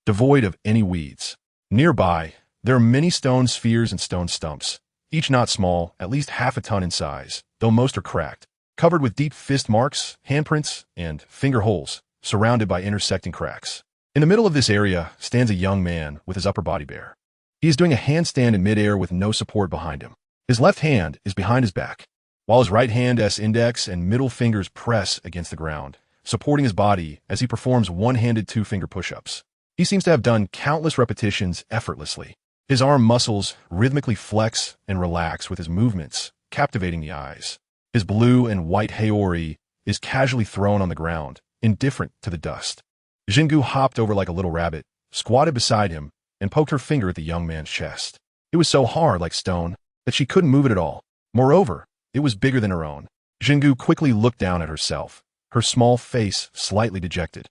devoid of any weeds. Nearby, there are many stone spheres and stone stumps, each not small, at least half a ton in size, though most are cracked, covered with deep fist marks, handprints, and finger holes, surrounded by intersecting cracks. In the middle of this area stands a young man with his upper body bare. He is doing a handstand in midair with no support behind him. His left hand is behind his back, while his right hand's index and middle fingers press against the ground, supporting his body as he performs one-handed two-finger push-ups. He seems to have done countless repetitions effortlessly. His arm muscles rhythmically flex and relax with his movements, captivating the eyes. His blue and white haori is casually thrown on the ground, indifferent to the dust. Zhengu hopped over like a little rabbit, squatted beside him, and poked her finger at the young man's chest. It was so hard, like stone, that she couldn't move it at all. Moreover, it was bigger than her own. Zhengu quickly looked down at herself, her small face slightly dejected.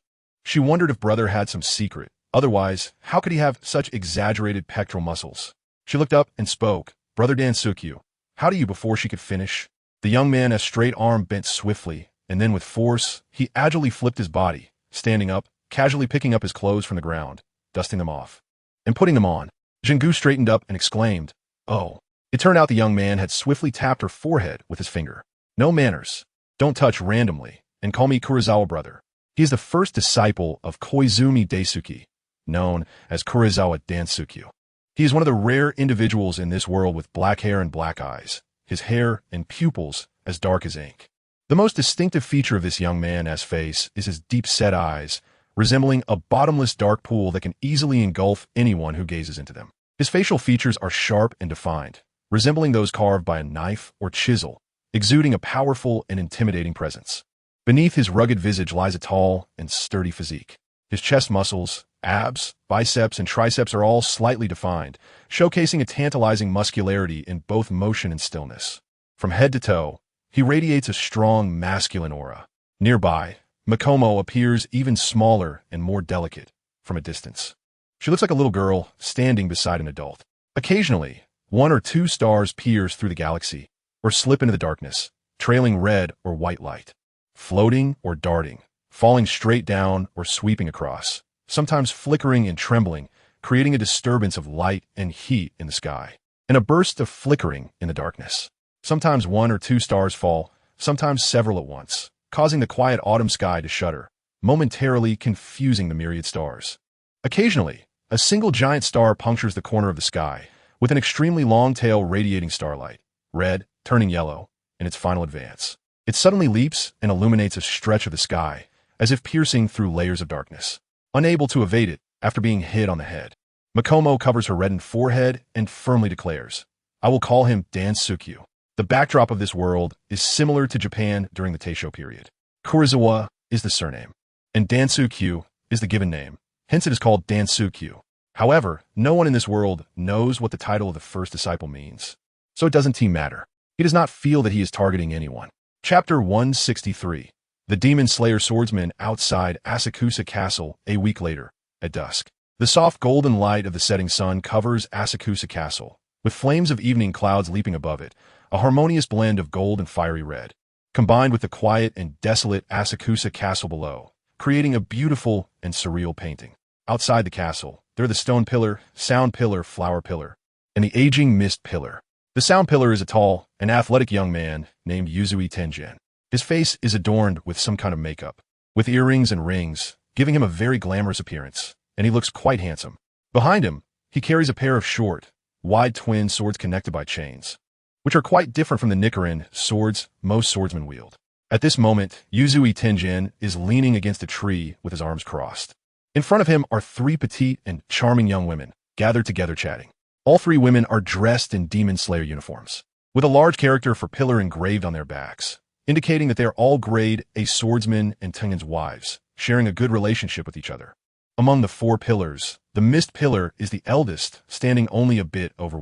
She wondered if Brother had some secret. Otherwise, how could he have such exaggerated pectoral muscles? She looked up and spoke, "Brother Dansukyu, how do you?" Before she could finish, the young man's straight arm bent swiftly, and then with force, he agilely flipped his body, standing up, casually picking up his clothes from the ground, dusting them off, and putting them on. Zhengu straightened up and exclaimed, "Oh." It turned out the young man had swiftly tapped her forehead with his finger. "No manners. Don't touch randomly, and call me Kurosawa brother." He is the first disciple of Koizumi Daisuke, known as Kurosawa Dansukyu. He is one of the rare individuals in this world with black hair and black eyes, his hair and pupils as dark as ink. The most distinctive feature of this young man's face is his deep-set eyes, resembling a bottomless dark pool that can easily engulf anyone who gazes into them. His facial features are sharp and defined, resembling those carved by a knife or chisel, exuding a powerful and intimidating presence. Beneath his rugged visage lies a tall and sturdy physique. His chest muscles, abs, biceps, and triceps are all slightly defined, showcasing a tantalizing muscularity in both motion and stillness. From head to toe, he radiates a strong masculine aura. Nearby, Mikomo appears even smaller and more delicate from a distance. She looks like a little girl standing beside an adult. Occasionally, one or two stars pierce through the galaxy or slip into the darkness, trailing red or white light, floating or darting, falling straight down or sweeping across, sometimes flickering and trembling, creating a disturbance of light and heat in the sky, and a burst of flickering in the darkness. Sometimes one or two stars fall, sometimes several at once, causing the quiet autumn sky to shudder, momentarily confusing the myriad stars. Occasionally, a single giant star punctures the corner of the sky, with an extremely long tail radiating starlight, red, turning yellow, in its final advance. It suddenly leaps and illuminates a stretch of the sky, as if piercing through layers of darkness. Unable to evade it after being hit on the head, Mikomo covers her reddened forehead and firmly declares, "I will call him Dansukyu." The backdrop of this world is similar to Japan during the Taisho period. Kurosawa is the surname, and Dansukyu is the given name, hence it is called Dansukyu. However, no one in this world knows what the title of the first disciple means, so it doesn't matter. He does not feel that he is targeting anyone. Chapter 163. The Demon Slayer Swordsman outside Asakusa Castle a week later, at dusk. The soft golden light of the setting sun covers Asakusa Castle, with flames of evening clouds leaping above it, a harmonious blend of gold and fiery red, combined with the quiet and desolate Asakusa Castle below, creating a beautiful and surreal painting. Outside the castle, there are the stone pillar, sound pillar, flower pillar, and the aging mist pillar. The sound pillar is a tall and athletic young man named Yuzui Tenjin. His face is adorned with some kind of makeup, with earrings and rings, giving him a very glamorous appearance, and he looks quite handsome. Behind him, he carries a pair of short, wide twin swords connected by chains, which are quite different from the Nichiren swords most swordsmen wield. At this moment, Yuzui Tenjin is leaning against a tree with his arms crossed. In front of him are three petite and charming young women, gathered together chatting. All three women are dressed in Demon Slayer uniforms, with a large character for pillar engraved on their backs, indicating that they are all grade A swordsmen and Tengen's wives, sharing a good relationship with each other. Among the four pillars, the mist pillar is the eldest, standing only a bit over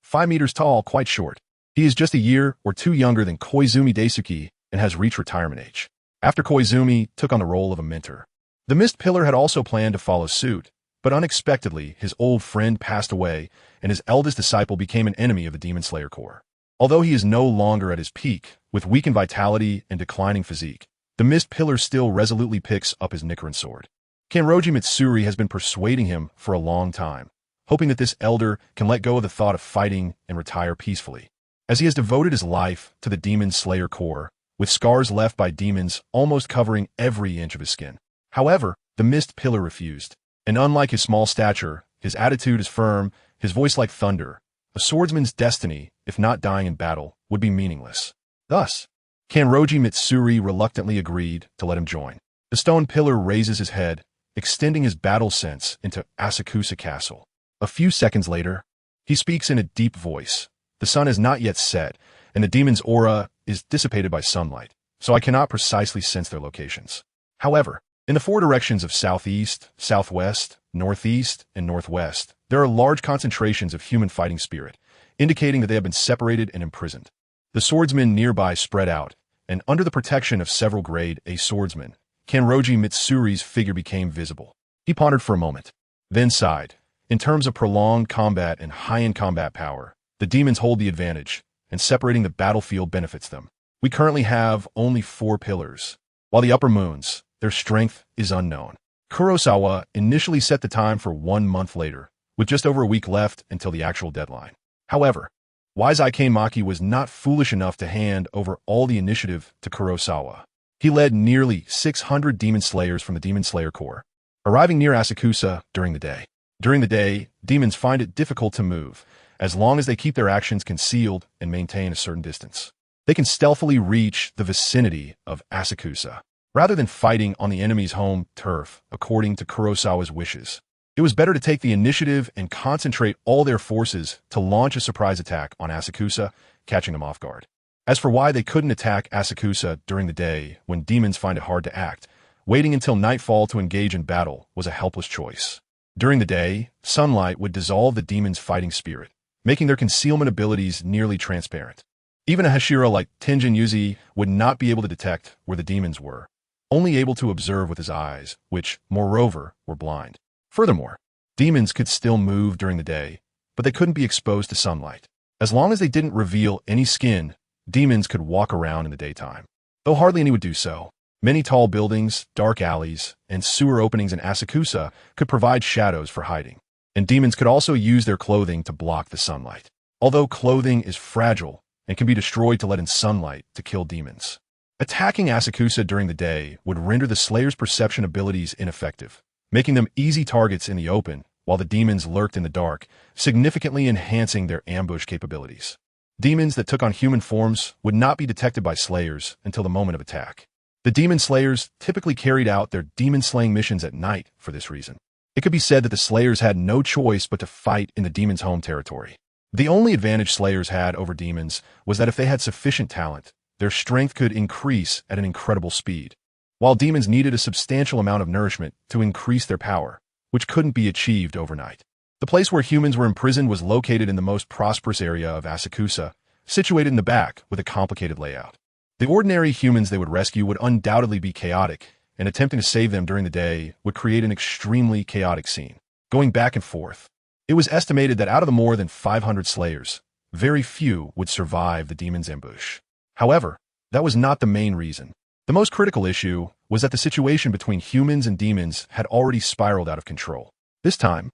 5 meters tall, quite short. He is just a year or two younger than Koizumi Daisuke and has reached retirement age, after Koizumi took on the role of a mentor. The mist pillar had also planned to follow suit, but unexpectedly his old friend passed away and his eldest disciple became an enemy of the Demon Slayer Corps. Although he is no longer at his peak, with weakened vitality and declining physique, the mist pillar still resolutely picks up his Nichiren sword. Kanroji Mitsuri has been persuading him for a long time, hoping that this elder can let go of the thought of fighting and retire peacefully, as he has devoted his life to the Demon Slayer Corps, with scars left by demons almost covering every inch of his skin. However, the mist pillar refused, and unlike his small stature, his attitude is firm, his voice like thunder. A swordsman's destiny, if not dying in battle, would be meaningless. Thus, Kanroji Mitsuri reluctantly agreed to let him join. The stone pillar raises his head, extending his battle sense into Asakusa Castle. A few seconds later, he speaks in a deep voice. The sun has not yet set, and the demon's aura is dissipated by sunlight, so I cannot precisely sense their locations. However, in the four directions of southeast, southwest, northeast, and northwest, there are large concentrations of human fighting spirit, indicating that they have been separated and imprisoned. The swordsmen nearby spread out, and under the protection of several grade A swordsmen, Kanroji Mitsuri's figure became visible. He pondered for a moment, then sighed. In terms of prolonged combat and high-end combat power, the demons hold the advantage, and separating the battlefield benefits them. We currently have only 4 pillars, while the upper moons, their strength is unknown. Kurosawa initially set the time for 1 month later, with just over a week left until the actual deadline. However, Wise Ike Maki was not foolish enough to hand over all the initiative to Kurosawa. He led nearly 600 demon slayers from the Demon Slayer Corps, arriving near Asakusa during the day. During the day, demons find it difficult to move, as long as they keep their actions concealed and maintain a certain distance. They can stealthily reach the vicinity of Asakusa, rather than fighting on the enemy's home turf, according to Kurosawa's wishes. It was better to take the initiative and concentrate all their forces to launch a surprise attack on Asakusa, catching them off guard. As for why they couldn't attack Asakusa during the day, when demons find it hard to act, waiting until nightfall to engage in battle was a helpless choice. During the day, sunlight would dissolve the demons' fighting spirit, making their concealment abilities nearly transparent. Even a Hashira like Tenjin Yuzi would not be able to detect where the demons were, only able to observe with his eyes, which, moreover, were blind. Furthermore, demons could still move during the day, but they couldn't be exposed to sunlight. As long as they didn't reveal any skin, demons could walk around in the daytime. Though hardly any would do so, many tall buildings, dark alleys, and sewer openings in Asakusa could provide shadows for hiding, and demons could also use their clothing to block the sunlight. Although clothing is fragile and can be destroyed to let in sunlight to kill demons, attacking Asakusa during the day would render the Slayer's perception abilities ineffective, making them easy targets in the open while the demons lurked in the dark, significantly enhancing their ambush capabilities. Demons that took on human forms would not be detected by slayers until the moment of attack. The demon slayers typically carried out their demon-slaying missions at night for this reason. It could be said that the slayers had no choice but to fight in the demon's home territory. The only advantage slayers had over demons was that if they had sufficient talent, their strength could increase at an incredible speed, while demons needed a substantial amount of nourishment to increase their power, which couldn't be achieved overnight. The place where humans were imprisoned was located in the most prosperous area of Asakusa, situated in the back with a complicated layout. The ordinary humans they would rescue would undoubtedly be chaotic, and attempting to save them during the day would create an extremely chaotic scene, going back and forth. It was estimated that out of the more than 500 slayers, very few would survive the demon's ambush. However, that was not the main reason. The most critical issue was that the situation between humans and demons had already spiraled out of control. This time,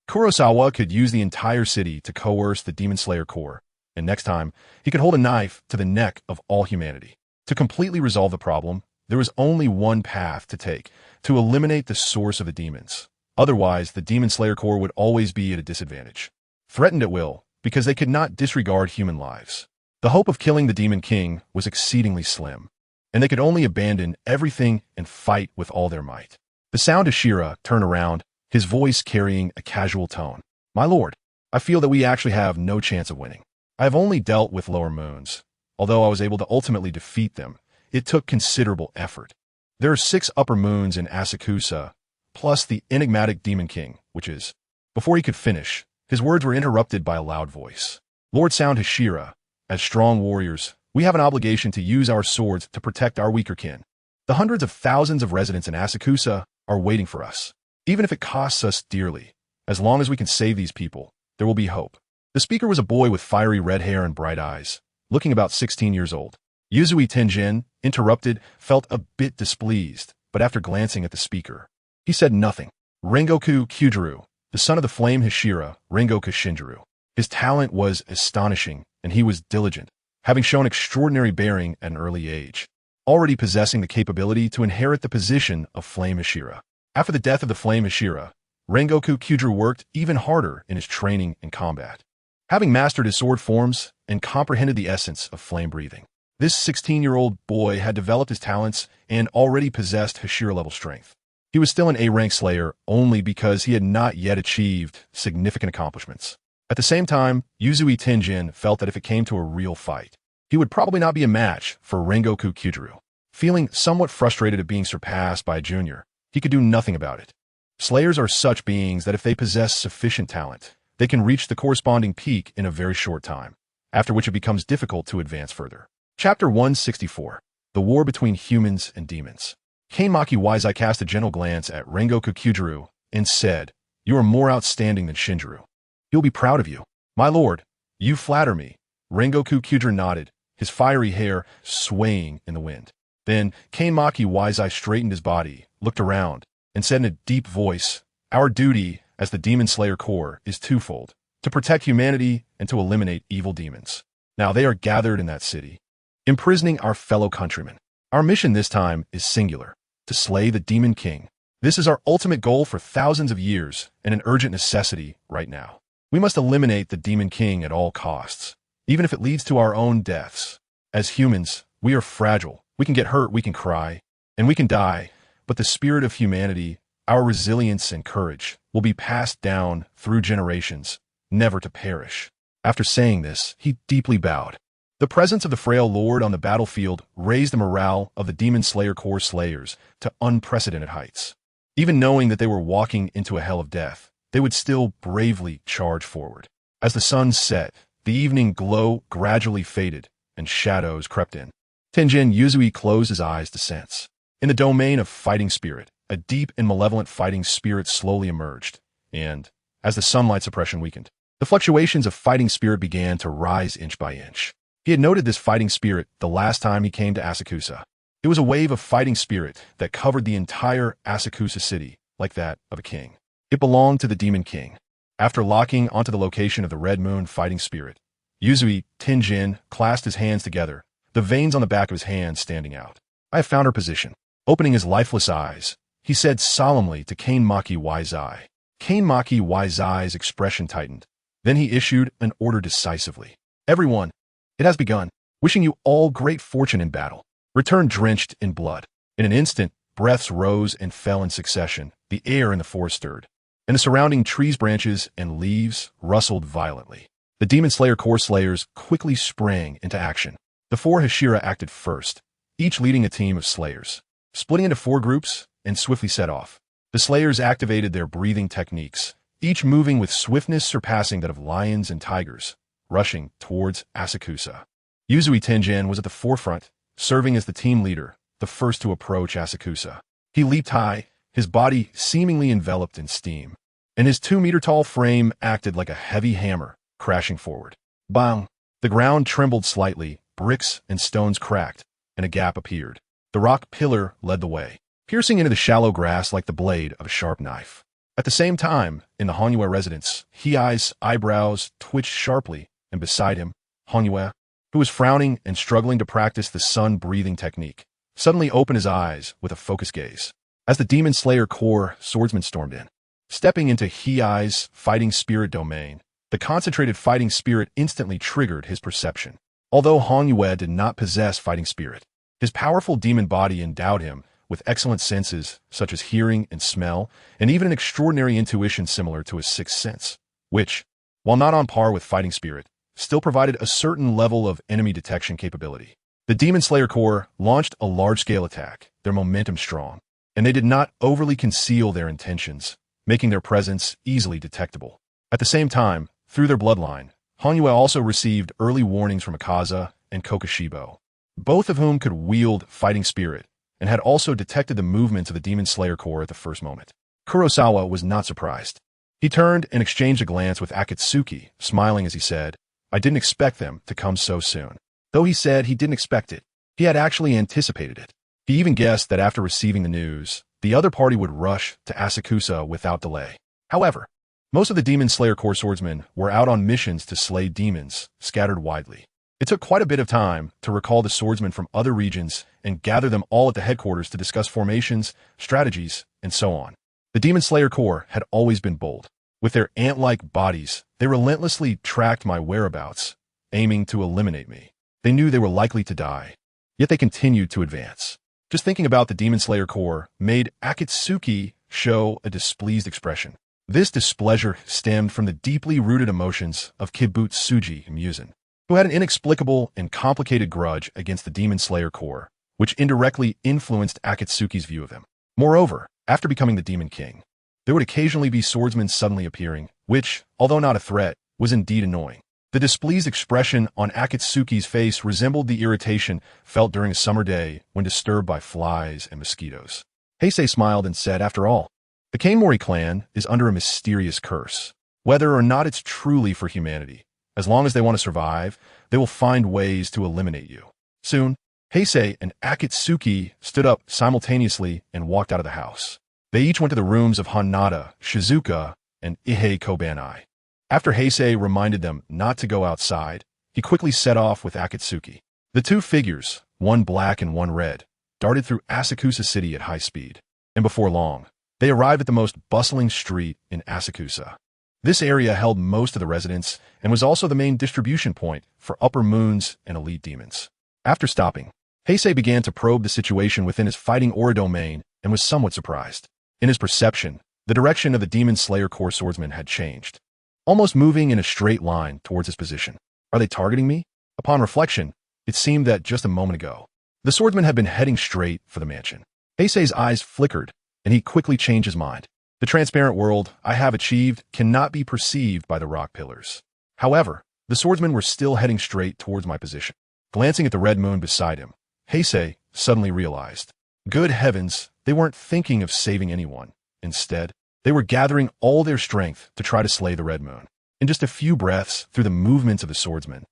Kurosawa could use the entire city to coerce the Demon Slayer Corps, and next time, he could hold a knife to the neck of all humanity. To completely resolve the problem, there was only one path to take, to eliminate the source of the demons. Otherwise, the Demon Slayer Corps would always be at a disadvantage, threatened at will, because they could not disregard human lives. The hope of killing the Demon King was exceedingly slim, and they could only abandon everything and fight with all their might. The sound of Shira turned around, his voice carrying a casual tone. "My lord, I feel that we actually have no chance of winning. I have only dealt with lower moons. Although I was able to ultimately defeat them, it took considerable effort. There are 6 upper moons in Asakusa, plus the enigmatic Demon King, which is..." Before he could finish, his words were interrupted by a loud voice. "Lord Sound Hashira, as strong warriors, we have an obligation to use our swords to protect our weaker kin. The hundreds of thousands of residents in Asakusa are waiting for us. Even if it costs us dearly, as long as we can save these people, there will be hope." The speaker was a boy with fiery red hair and bright eyes, looking about 16 years old. Yuzui Tenjin, interrupted, felt a bit displeased, but after glancing at the speaker, he said nothing. Rengoku Kyujuru, the son of the flame Hashira, Rengoku Shinjuru. His talent was astonishing, and he was diligent, having shown extraordinary bearing at an early age, already possessing the capability to inherit the position of Flame Hashira. After the death of the Flame Hashira, Rengoku Kyujuru worked even harder in his training and combat, having mastered his sword forms and comprehended the essence of flame breathing. This 16-year-old boy had developed his talents and already possessed Hashira-level strength. He was still an A-rank slayer only because he had not yet achieved significant accomplishments. At the same time, Yuzui Tenjin felt that if it came to a real fight, he would probably not be a match for Rengoku Kyujuru. Feeling somewhat frustrated at being surpassed by a junior, he could do nothing about it. Slayers are such beings that if they possess sufficient talent, they can reach the corresponding peak in a very short time, after which it becomes difficult to advance further. Chapter 164. The War Between Humans and Demons. Kainmaki Waizai cast a gentle glance at Rengoku Kyujuru and said, "You are more outstanding than Shinjuru. He'll be proud of you." "My lord, you flatter me." Rengoku Kyujuru nodded, his fiery hair swaying in the wind. Then Kainmaki Waizai straightened his body, looked around, and said in a deep voice, "Our duty as the Demon Slayer Corps is twofold, to protect humanity and to eliminate evil demons. Now they are gathered in that city, imprisoning our fellow countrymen. Our mission this time is singular, to slay the Demon King. This is our ultimate goal for thousands of years and an urgent necessity right now. We must eliminate the Demon King at all costs, even if it leads to our own deaths. As humans, we are fragile. We can get hurt, we can cry, and we can die, but the spirit of humanity, our resilience and courage, will be passed down through generations, never to perish." After saying this, he deeply bowed. The presence of the frail lord on the battlefield raised the morale of the Demon Slayer Corps slayers to unprecedented heights. Even knowing that they were walking into a hell of death, they would still bravely charge forward. As the sun set, the evening glow gradually faded, and shadows crept in. Tenjin Yuzui closed his eyes to sense. In the domain of fighting spirit, a deep and malevolent fighting spirit slowly emerged, and, as the sunlight suppression weakened, the fluctuations of fighting spirit began to rise inch by inch. He had noted this fighting spirit the last time he came to Asakusa. It was a wave of fighting spirit that covered the entire Asakusa city, like that of a king. It belonged to the Demon King. After locking onto the location of the Red Moon fighting spirit, Yuzui Tenjin clasped his hands together, the veins on the back of his hands standing out. "I have found her position." Opening his lifeless eyes, he said solemnly to Kainmaki Waizai. Kainmaki Waizai's expression tightened. Then he issued an order decisively. "Everyone, It has begun. Wishing you all great fortune in battle. Return drenched in blood. In an instant, breaths rose and fell in succession. The air in the forest stirred, and the surrounding trees' branches and leaves rustled violently. The Demon Slayer Corps slayers quickly sprang into action. The four Hashira acted first, each leading a team of slayers, splitting into 4 groups and swiftly set off. The slayers activated their breathing techniques, each moving with swiftness surpassing that of lions and tigers, rushing towards Asakusa. Yuzui Tenjin was at the forefront, serving as the team leader, the first to approach Asakusa. He leaped high, his body seemingly enveloped in steam, and his 2-meter-tall frame acted like a heavy hammer, crashing forward. Bang! The ground trembled slightly, bricks and stones cracked, and a gap appeared. The rock pillar led the way, piercing into the shallow grass like the blade of a sharp knife. At the same time, in the Hanyue residence, Heisei's eyebrows twitched sharply, and beside him, Hanyue, who was frowning and struggling to practice the sun-breathing technique, suddenly opened his eyes with a focused gaze. As the Demon Slayer Corps swordsman stormed in, stepping into Heisei's fighting spirit domain, the concentrated fighting spirit instantly triggered his perception. Although Hanyue did not possess fighting spirit, his powerful demon body endowed him with excellent senses such as hearing and smell, and even an extraordinary intuition similar to his sixth sense, which, while not on par with fighting spirit, still provided a certain level of enemy detection capability. The Demon Slayer Corps launched a large-scale attack, their momentum strong, and they did not overly conceal their intentions, making their presence easily detectable. At the same time, through their bloodline, Hanyue also received early warnings from Akaza and Kokushibo, both of whom could wield fighting spirit, and had also detected the movements of the Demon Slayer Corps at the first moment. Kurosawa was not surprised. He turned and exchanged a glance with Akatsuki, smiling as he said, "I didn't expect them to come so soon." Though he said he didn't expect it, he had actually anticipated it. He even guessed that after receiving the news, the other party would rush to Asakusa without delay. However, most of the Demon Slayer Corps swordsmen were out on missions to slay demons, scattered widely. It took quite a bit of time to recall the swordsmen from other regions and gather them all at the headquarters to discuss formations, strategies, and so on. The Demon Slayer Corps had always been bold. With their ant-like bodies, they relentlessly tracked my whereabouts, aiming to eliminate me. They knew they were likely to die, yet they continued to advance. Just thinking about the Demon Slayer Corps made Akatsuki show a displeased expression. This displeasure stemmed from the deeply rooted emotions of Kibutsuji Musen, who had an inexplicable and complicated grudge against the Demon Slayer Corps, which indirectly influenced Akatsuki's view of him. Moreover, after becoming the Demon King, there would occasionally be swordsmen suddenly appearing, which, although not a threat, was indeed annoying. The displeased expression on Akatsuki's face resembled the irritation felt during a summer day when disturbed by flies and mosquitoes. Heisei smiled and said, "After all, the Kanemori clan is under a mysterious curse. Whether or not it's truly for humanity, as long as they want to survive, they will find ways to eliminate you." Soon, Heisei and Akatsuki stood up simultaneously and walked out of the house. They each went to the rooms of Hanada, Shizuka, and Ihei Kobanai. After Heisei reminded them not to go outside, he quickly set off with Akatsuki. The two figures, one black and one red, darted through Asakusa City at high speed, and before long, they arrived at the most bustling street in Asakusa. This area held most of the residents and was also the main distribution point for upper moons and elite demons. After stopping, Heisei began to probe the situation within his fighting aura domain and was somewhat surprised. In his perception, the direction of the Demon Slayer Corps swordsman had changed, almost moving in a straight line towards his position. Are they targeting me? Upon reflection, it seemed that just a moment ago, the swordsman had been heading straight for the mansion. Heisei's eyes flickered, and he quickly changed his mind. The transparent world I have achieved cannot be perceived by the rock pillars. However, the swordsmen were still heading straight towards my position. Glancing at the red moon beside him, Heisei suddenly realized, good heavens, they weren't thinking of saving anyone. Instead, they were gathering all their strength to try to slay the red moon. In just a few breaths through the movements of the swordsman,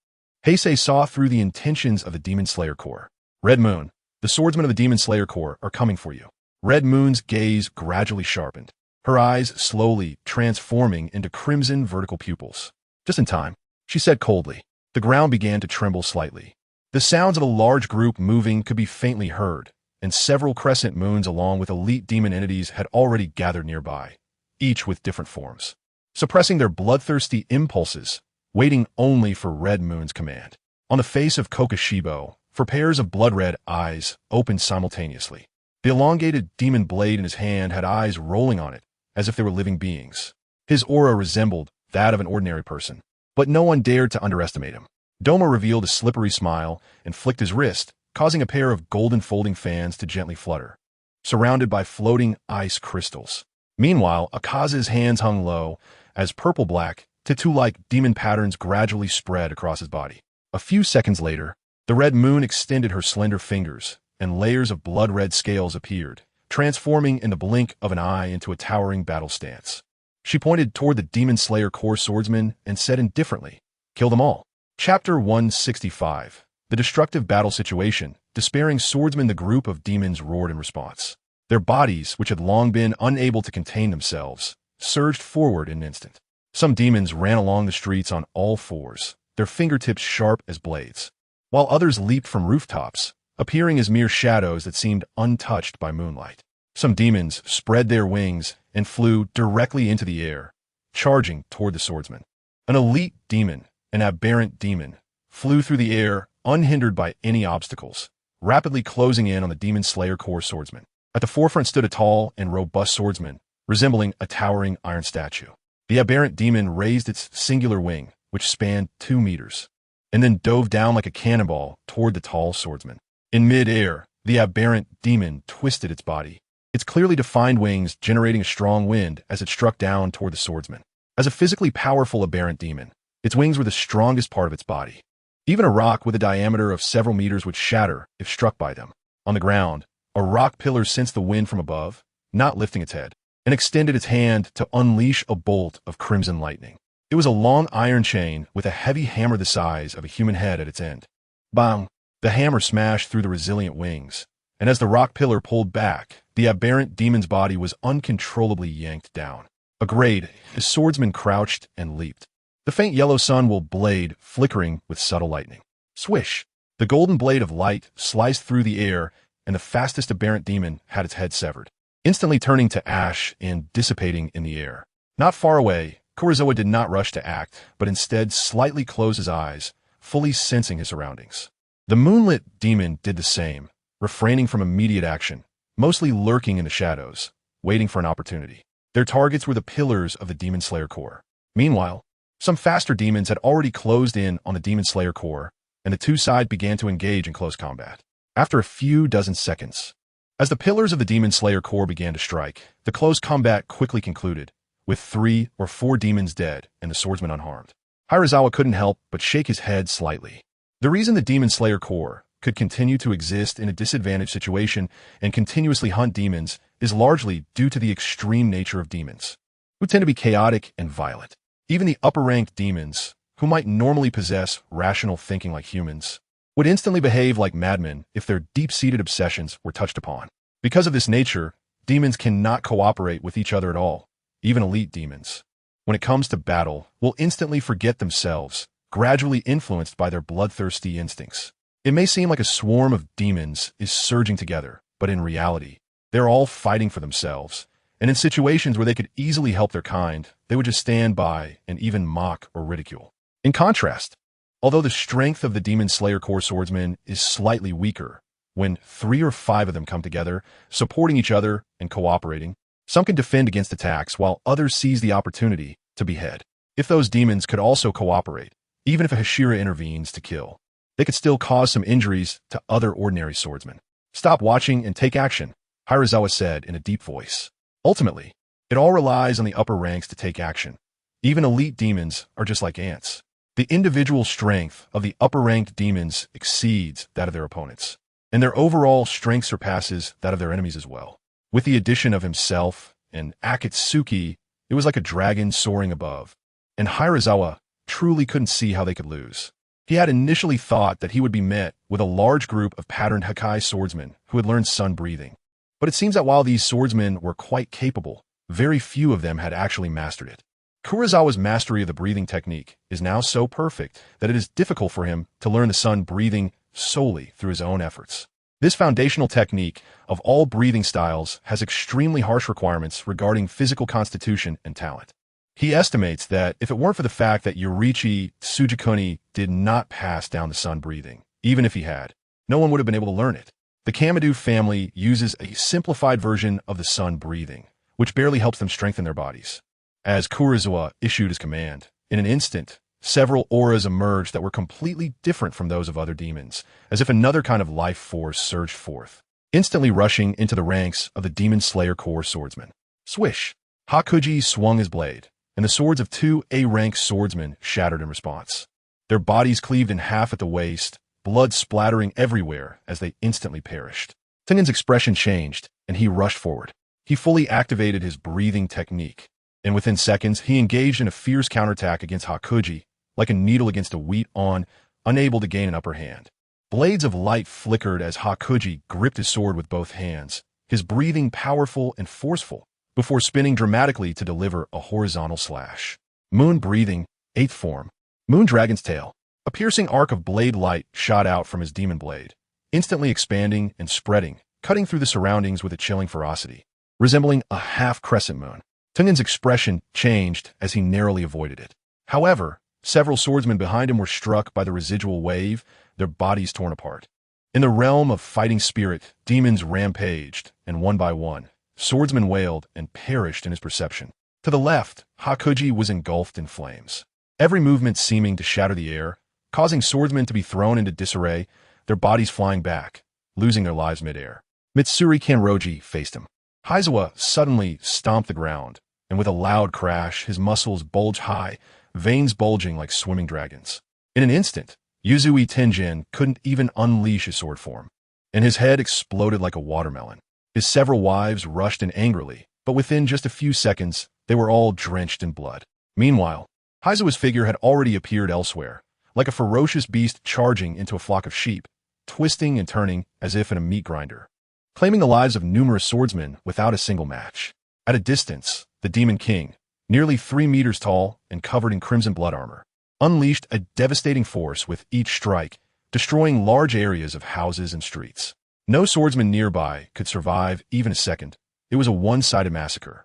Heisei saw through the intentions of the Demon Slayer Corps. Red Moon, the swordsmen of the Demon Slayer Corps are coming for you. Red Moon's gaze gradually sharpened, her eyes slowly transforming into crimson vertical pupils. Just in time, she said coldly. The ground began to tremble slightly. The sounds of a large group moving could be faintly heard, and several crescent moons along with elite demon entities had already gathered nearby, each with different forms, suppressing their bloodthirsty impulses, waiting only for Red Moon's command. On the face of Kokoshibo, for pairs of blood-red eyes opened simultaneously. The elongated demon blade in his hand had eyes rolling on it, as if they were living beings. His aura resembled that of an ordinary person, but no one dared to underestimate him. Doma revealed a slippery smile and flicked his wrist, causing a pair of golden folding fans to gently flutter, surrounded by floating ice crystals. Meanwhile, Akaza's hands hung low, as purple-black, tattoo-like demon patterns gradually spread across his body. A few seconds later, the red moon extended her slender fingers, and layers of blood-red scales appeared, transforming in the blink of an eye into a towering battle stance. She pointed toward the Demon Slayer core swordsman and said indifferently, "Kill them all." Chapter 165. The destructive battle situation. Despairing swordsmen, the group of demons roared in response. Their bodies, which had long been unable to contain themselves, surged forward in an instant. Some demons ran along the streets on all fours, their fingertips sharp as blades, while others leaped from rooftops, appearing as mere shadows that seemed untouched by moonlight. Some demons spread their wings and flew directly into the air, charging toward the swordsman. An elite demon, an aberrant demon, flew through the air unhindered by any obstacles, rapidly closing in on the Demon Slayer core swordsman. At the forefront stood a tall and robust swordsman, resembling a towering iron statue. The aberrant demon raised its singular wing, which spanned 2 meters, and then dove down like a cannonball toward the tall swordsman. In mid-air, the aberrant demon twisted its body, its clearly defined wings generating a strong wind as it struck down toward the swordsman. As a physically powerful aberrant demon, its wings were the strongest part of its body. Even a rock with a diameter of several meters would shatter if struck by them. On the ground, a rock pillar sensed the wind from above, not lifting its head, and extended its hand to unleash a bolt of crimson lightning. It was a long iron chain with a heavy hammer the size of a human head at its end. Bang! The hammer smashed through the resilient wings, and as the rock pillar pulled back, the aberrant demon's body was uncontrollably yanked down. A grade, the swordsman crouched and leaped, the faint yellow sun-will blade flickering with subtle lightning. Swish! The golden blade of light sliced through the air, and the fastest aberrant demon had its head severed, instantly turning to ash and dissipating in the air. Not far away, Kurosawa did not rush to act, but instead slightly closed his eyes, fully sensing his surroundings. The moonlit demon did the same, refraining from immediate action, mostly lurking in the shadows, waiting for an opportunity. Their targets were the pillars of the Demon Slayer core. Meanwhile, some faster demons had already closed in on the Demon Slayer core, and the two sides began to engage in close combat. After a few dozen seconds, as the pillars of the Demon Slayer core began to strike, the close combat quickly concluded, with 3 or 4 demons dead and the swordsman unharmed. Hirazawa couldn't help but shake his head slightly. The reason the Demon Slayer core could continue to exist in a disadvantaged situation and continuously hunt demons is largely due to the extreme nature of demons, who tend to be chaotic and violent. Even the upper-ranked demons, who might normally possess rational thinking like humans, would instantly behave like madmen if their deep-seated obsessions were touched upon. Because of this nature, demons cannot cooperate with each other at all, even elite demons. When it comes to battle, will instantly forget themselves, gradually influenced by their bloodthirsty instincts. It may seem like a swarm of demons is surging together, but in reality, they're all fighting for themselves, and in situations where they could easily help their kind, they would just stand by and even mock or ridicule. In contrast, although the strength of the Demon Slayer core swordsman is slightly weaker, when 3 or 5 of them come together, supporting each other and cooperating, some can defend against attacks while others seize the opportunity to behead. If those demons could also cooperate, even if a Hashira intervenes to kill, they could still cause some injuries to other ordinary swordsmen. Stop watching and take action, Hirazawa said in a deep voice. Ultimately, it all relies on the upper ranks to take action. Even elite demons are just like ants. The individual strength of the upper-ranked demons exceeds that of their opponents, and their overall strength surpasses that of their enemies as well. With the addition of himself and Akatsuki, it was like a dragon soaring above, and Hirazawa truly couldn't see how they could lose. He had initially thought that he would be met with a large group of patterned Hakai swordsmen who had learned sun breathing. But it seems that while these swordsmen were quite capable, very few of them had actually mastered it. Kurosawa's mastery of the breathing technique is now so perfect that it is difficult for him to learn the sun breathing solely through his own efforts. This foundational technique of all breathing styles has extremely harsh requirements regarding physical constitution and talent. He estimates that if it weren't for the fact that Yoriichi Tsujikuni did not pass down the sun breathing, even if he had, no one would have been able to learn it. The Kamadu family uses a simplified version of the sun breathing, which barely helps them strengthen their bodies. As Kurosawa issued his command, in an instant, several auras emerged that were completely different from those of other demons, as if another kind of life force surged forth, instantly rushing into the ranks of the Demon Slayer Corps swordsmen. Swish! Hakuji swung his blade, and the swords of two A-rank swordsmen shattered in response. Their bodies cleaved in half at the waist, blood splattering everywhere as they instantly perished. Tengen's expression changed, and he rushed forward. He fully activated his breathing technique, and within seconds he engaged in a fierce counterattack against Hakuji, like a needle against a wheat awn, unable to gain an upper hand. Blades of light flickered as Hakuji gripped his sword with both hands, his breathing powerful and forceful, before spinning dramatically to deliver a horizontal slash. Moon breathing, 8th form. Moon Dragon's Tail. A piercing arc of blade light shot out from his demon blade, instantly expanding and spreading, cutting through the surroundings with a chilling ferocity, resembling a half-crescent moon. Tengen's expression changed as he narrowly avoided it. However, several swordsmen behind him were struck by the residual wave, their bodies torn apart. In the realm of fighting spirit, demons rampaged, and one by one, swordsmen wailed and perished in his perception. To the left, Hakuji was engulfed in flames, every movement seeming to shatter the air, causing swordsmen to be thrown into disarray, their bodies flying back, losing their lives midair. Mitsuri Kanroji faced him. Heisei suddenly stomped the ground, and with a loud crash, his muscles bulged high, veins bulging like swimming dragons. In an instant, Yuzui Tenjin couldn't even unleash his sword form, and his head exploded like a watermelon. His several wives rushed in angrily, but within just a few seconds, they were all drenched in blood. Meanwhile, Heisei's figure had already appeared elsewhere, like a ferocious beast charging into a flock of sheep, twisting and turning as if in a meat grinder, claiming the lives of numerous swordsmen without a single match. At a distance, the Demon King, nearly 3 meters tall and covered in crimson blood armor, unleashed a devastating force with each strike, destroying large areas of houses and streets. No swordsman nearby could survive even a second. It was a one-sided massacre.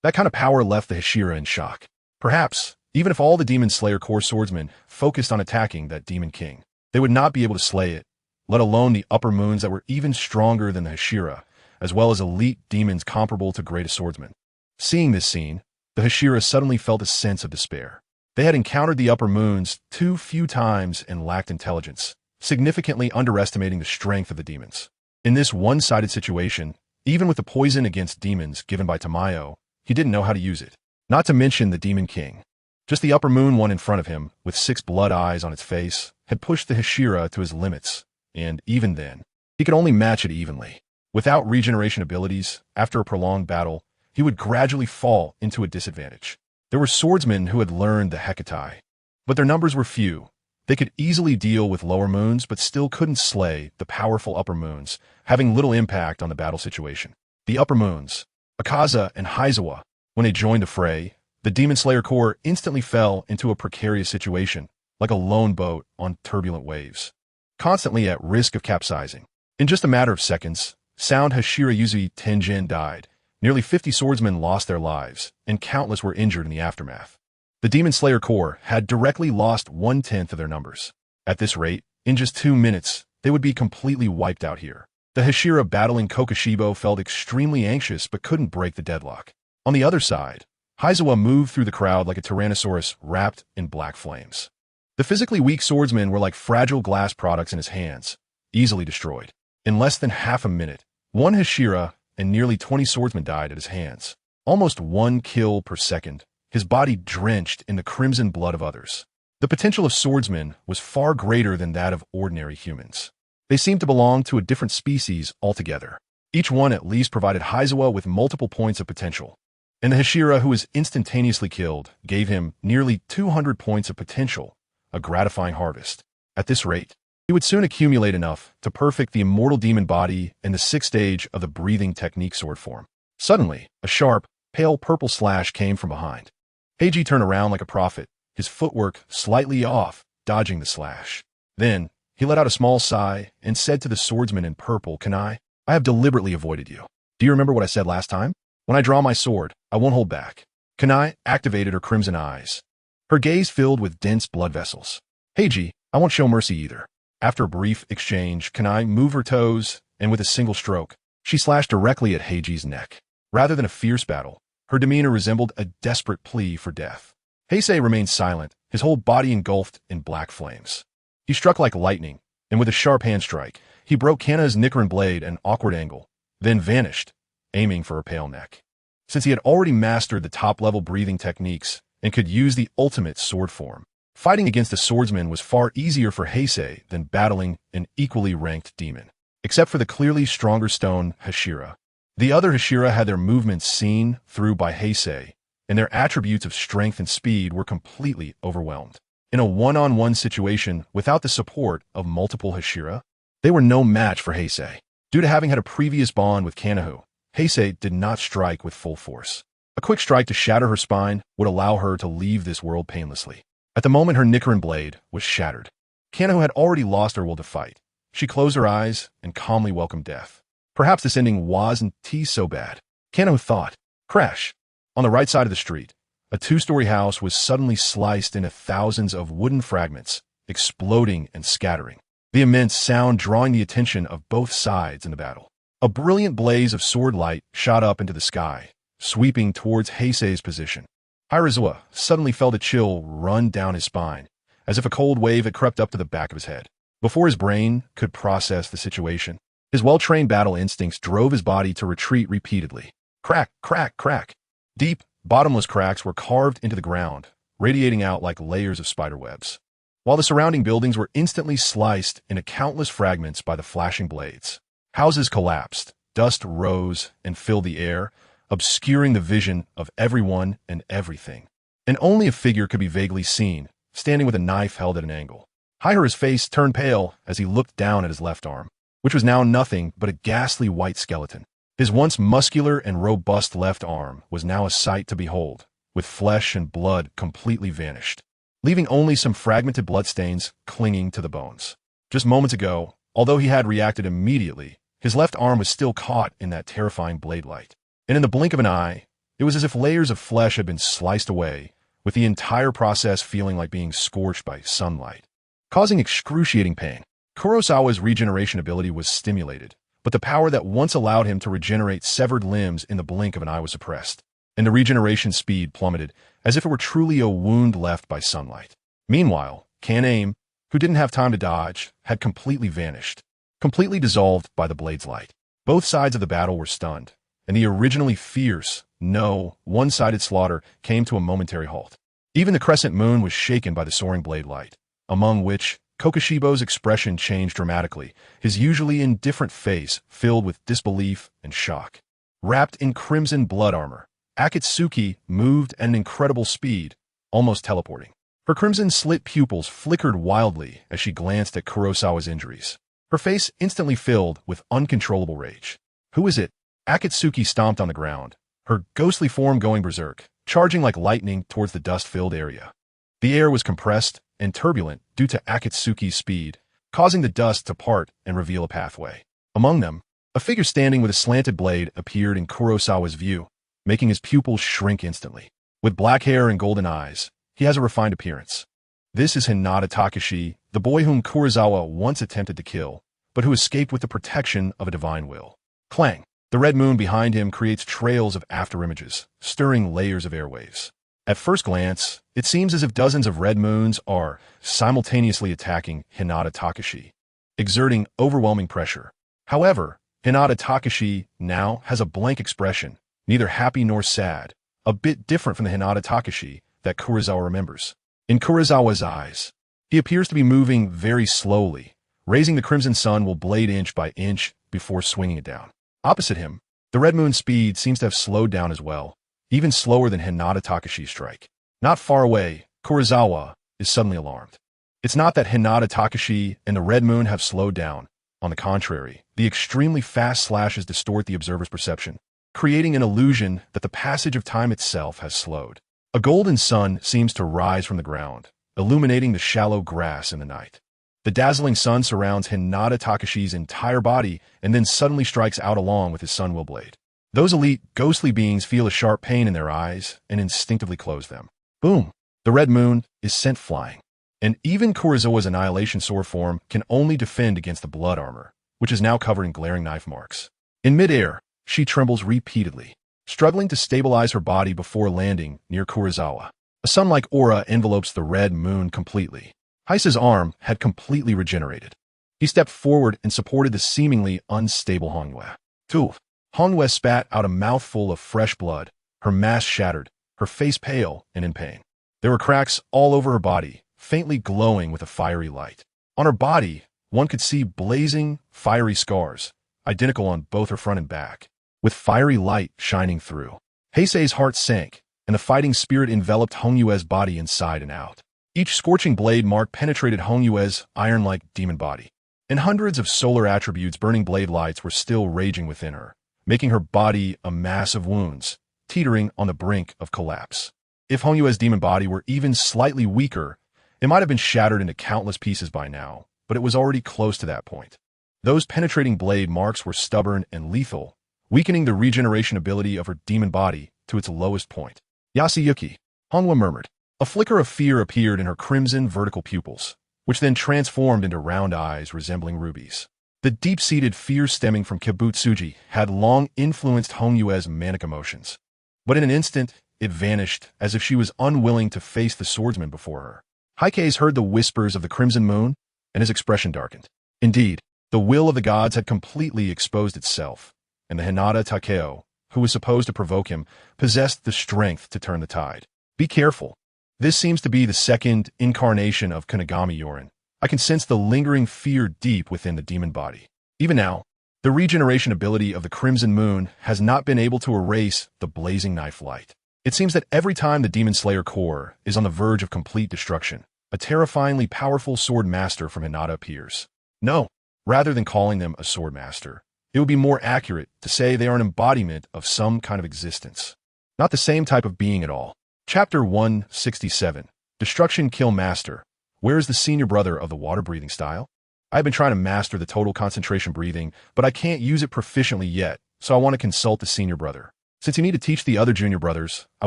That kind of power left the Hashira in shock. Perhaps, even if all the Demon Slayer Corps swordsmen focused on attacking that Demon King, they would not be able to slay it, let alone the upper moons that were even stronger than the Hashira, as well as elite demons comparable to greatest swordsmen. Seeing this scene, the Hashira suddenly felt a sense of despair. They had encountered the upper moons too few times and lacked intelligence, significantly underestimating the strength of the demons. In this one-sided situation, even with the poison against demons given by Tamayo, he didn't know how to use it. Not to mention the Demon King. Just the upper moon one in front of him, with 6 blood eyes on its face, had pushed the Hashira to his limits, and even then, he could only match it evenly. Without regeneration abilities, after a prolonged battle, he would gradually fall into a disadvantage. There were swordsmen who had learned the Hecatai, but their numbers were few. They could easily deal with lower moons, but still couldn't slay the powerful upper moons, having little impact on the battle situation. The upper moons, Akaza and Heisei, when they joined the fray, the Demon Slayer Corps instantly fell into a precarious situation, like a lone boat on turbulent waves, constantly at risk of capsizing. In just a matter of seconds, Sound Hashira Yuzui Tenjin died, nearly 50 swordsmen lost their lives, and countless were injured in the aftermath. The Demon Slayer Corps had directly lost 1/10 of their numbers. At this rate, in just 2 minutes, they would be completely wiped out here. The Hashira battling Kokoshibo felt extremely anxious but couldn't break the deadlock. On the other side, Heisei moved through the crowd like a Tyrannosaurus wrapped in black flames. The physically weak swordsmen were like fragile glass products in his hands, easily destroyed. In less than half a minute, 1 Hashira and nearly 20 swordsmen died at his hands. Almost 1 kill per second, his body drenched in the crimson blood of others. The potential of swordsmen was far greater than that of ordinary humans. They seemed to belong to a different species altogether. Each one at least provided Heisei with multiple points of potential. And the Hashira who was instantaneously killed gave him nearly 200 points of potential, a gratifying harvest. At this rate, he would soon accumulate enough to perfect the immortal demon body and the 6th stage of the breathing technique sword form. Suddenly, a sharp, pale purple slash came from behind. Heiji turned around like a prophet, his footwork slightly off, dodging the slash. Then, he let out a small sigh and said to the swordsman in purple, I have deliberately avoided you. Do you remember what I said last time? When I draw my sword, I won't hold back. Kanai activated her crimson eyes. Her gaze filled with dense blood vessels. Heiji, I won't show mercy either. After a brief exchange, Kanai moved her toes, and with a single stroke, she slashed directly at Heiji's neck. Rather than a fierce battle, her demeanor resembled a desperate plea for death. Heisei remained silent, his whole body engulfed in black flames. He struck like lightning, and with a sharp hand strike, he broke Kana's Nicaran blade at an awkward angle, then vanished, aiming for her pale neck. Since he had already mastered the top-level breathing techniques and could use the ultimate sword form, fighting against a swordsman was far easier for Heisei than battling an equally ranked demon. Except for the clearly stronger stone Hashira. The other Hashira had their movements seen through by Heisei, and their attributes of strength and speed were completely overwhelmed. In a one-on-one situation without the support of multiple Hashira, they were no match for Heisei. Due to having had a previous bond with Kanahu, Heisei did not strike with full force. A quick strike to shatter her spine would allow her to leave this world painlessly. At the moment her Nicaran blade was shattered, Kanahu had already lost her will to fight. She closed her eyes and calmly welcomed death. Perhaps this ending wasn't so bad. Kanahu thought. Crash. On the right side of the street, a two-story house was suddenly sliced into thousands of wooden fragments, exploding and scattering. The immense sound drawing the attention of both sides in the battle. A brilliant blaze of sword light shot up into the sky, sweeping towards Heisei's position. Hirazuwa suddenly felt a chill run down his spine, as if a cold wave had crept up to the back of his head. Before his brain could process the situation, his well-trained battle instincts drove his body to retreat repeatedly. Crack, crack, crack. Deep, bottomless cracks were carved into the ground, radiating out like layers of spiderwebs, while the surrounding buildings were instantly sliced into countless fragments by the flashing blades. Houses collapsed, dust rose and filled the air, obscuring the vision of everyone and everything. And only a figure could be vaguely seen, standing with a knife held at an angle. Hihira's face turned pale as he looked down at his left arm, which was now nothing but a ghastly white skeleton. His once muscular and robust left arm was now a sight to behold, with flesh and blood completely vanished, leaving only some fragmented bloodstains clinging to the bones. Just moments ago, although he had reacted immediately, his left arm was still caught in that terrifying blade light. And in the blink of an eye, it was as if layers of flesh had been sliced away, with the entire process feeling like being scorched by sunlight, causing excruciating pain. Kurosawa's regeneration ability was stimulated, but the power that once allowed him to regenerate severed limbs in the blink of an eye was suppressed, and the regeneration speed plummeted as if it were truly a wound left by sunlight. Meanwhile, Kan-Aim, who didn't have time to dodge, had completely vanished, completely dissolved by the blade's light. Both sides of the battle were stunned, and the originally fierce, one-sided slaughter came to a momentary halt. Even the crescent moon was shaken by the soaring blade light, among which Kokoshibo's expression changed dramatically, his usually indifferent face filled with disbelief and shock. Wrapped in crimson blood armor, Akatsuki moved at an incredible speed, almost teleporting. Her crimson-slit pupils flickered wildly as she glanced at Kurosawa's injuries. Her face instantly filled with uncontrollable rage. Who is it? Akatsuki stomped on the ground, her ghostly form going berserk, charging like lightning towards the dust-filled area. The air was compressed and turbulent due to Akatsuki's speed, causing the dust to part and reveal a pathway. Among them, a figure standing with a slanted blade appeared in Kurosawa's view, making his pupils shrink instantly. With black hair and golden eyes, he has a refined appearance. This is Hinata Takashi, the boy whom Kurosawa once attempted to kill, but who escaped with the protection of a divine will. Clang! The red moon behind him creates trails of afterimages, stirring layers of airwaves. At first glance, it seems as if dozens of red moons are simultaneously attacking Hinata Takashi, exerting overwhelming pressure. However, Hinata Takashi now has a blank expression, neither happy nor sad, a bit different from the Hinata Takashi that Kurosawa remembers. In Kurosawa's eyes, he appears to be moving very slowly, raising the crimson sun will blade inch by inch before swinging it down. Opposite him, the red moon's speed seems to have slowed down as well, even slower than Hinata Takashi's strike. Not far away, Kurosawa is suddenly alarmed. It's not that Hinata Takashi and the red moon have slowed down. On the contrary, the extremely fast slashes distort the observer's perception, creating an illusion that the passage of time itself has slowed. A golden sun seems to rise from the ground, illuminating the shallow grass in the night. The dazzling sun surrounds Hinata Takashi's entire body and then suddenly strikes out along with his sun will blade. Those elite, ghostly beings feel a sharp pain in their eyes and instinctively close them. Boom! The red moon is sent flying. And even Kurosawa's annihilation sword form can only defend against the blood armor, which is now covered in glaring knife marks. In midair, she trembles repeatedly, struggling to stabilize her body before landing near Kurosawa. A sun-like aura envelopes the red moon completely. Heisei's arm had completely regenerated. He stepped forward and supported the seemingly unstable Hongyue. Toof! Hongyue spat out a mouthful of fresh blood, her mask shattered, her face pale and in pain. There were cracks all over her body, faintly glowing with a fiery light. On her body, one could see blazing, fiery scars, identical on both her front and back, with fiery light shining through. Heisei's heart sank, and the fighting spirit enveloped Hongyue's body inside and out. Each scorching blade mark penetrated Hongyue's iron-like demon body, and hundreds of solar attributes burning blade lights were still raging within her, making her body a mass of wounds, teetering on the brink of collapse. If Hongyue's demon body were even slightly weaker, it might have been shattered into countless pieces by now, but it was already close to that point. Those penetrating blade marks were stubborn and lethal, weakening the regeneration ability of her demon body to its lowest point. Yasuyuki, Hongyue murmured. A flicker of fear appeared in her crimson vertical pupils, which then transformed into round eyes resembling rubies. The deep-seated fear stemming from Kibutsuji had long influenced Hongyue's manic emotions, but in an instant, it vanished as if she was unwilling to face the swordsman before her. Heisei heard the whispers of the crimson moon, and his expression darkened. Indeed, the will of the gods had completely exposed itself, and the Hinata Takeo, who was supposed to provoke him, possessed the strength to turn the tide. Be careful. This seems to be the second incarnation of Kunigami Yorin. I can sense the lingering fear deep within the demon body. Even now, the regeneration ability of the Crimson Moon has not been able to erase the blazing knife light. It seems that every time the Demon Slayer core is on the verge of complete destruction, a terrifyingly powerful sword master from Hinata appears. No, rather than calling them a sword master, it would be more accurate to say they are an embodiment of some kind of existence. Not the same type of being at all. Chapter 167, Destruction Kill Master. Where is the senior brother of the water-breathing style? I've been trying to master the total concentration breathing, but I can't use it proficiently yet, so I want to consult the senior brother. Since you need to teach the other junior brothers, I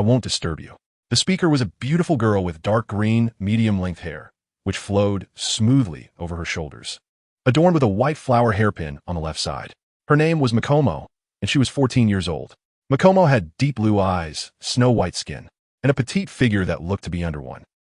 won't disturb you. The speaker was a beautiful girl with dark green, medium-length hair, which flowed smoothly over her shoulders, adorned with a white flower hairpin on the left side. Her name was Machino, and she was 14 years old. Machino had deep blue eyes, snow-white skin, and a petite figure that looked to be under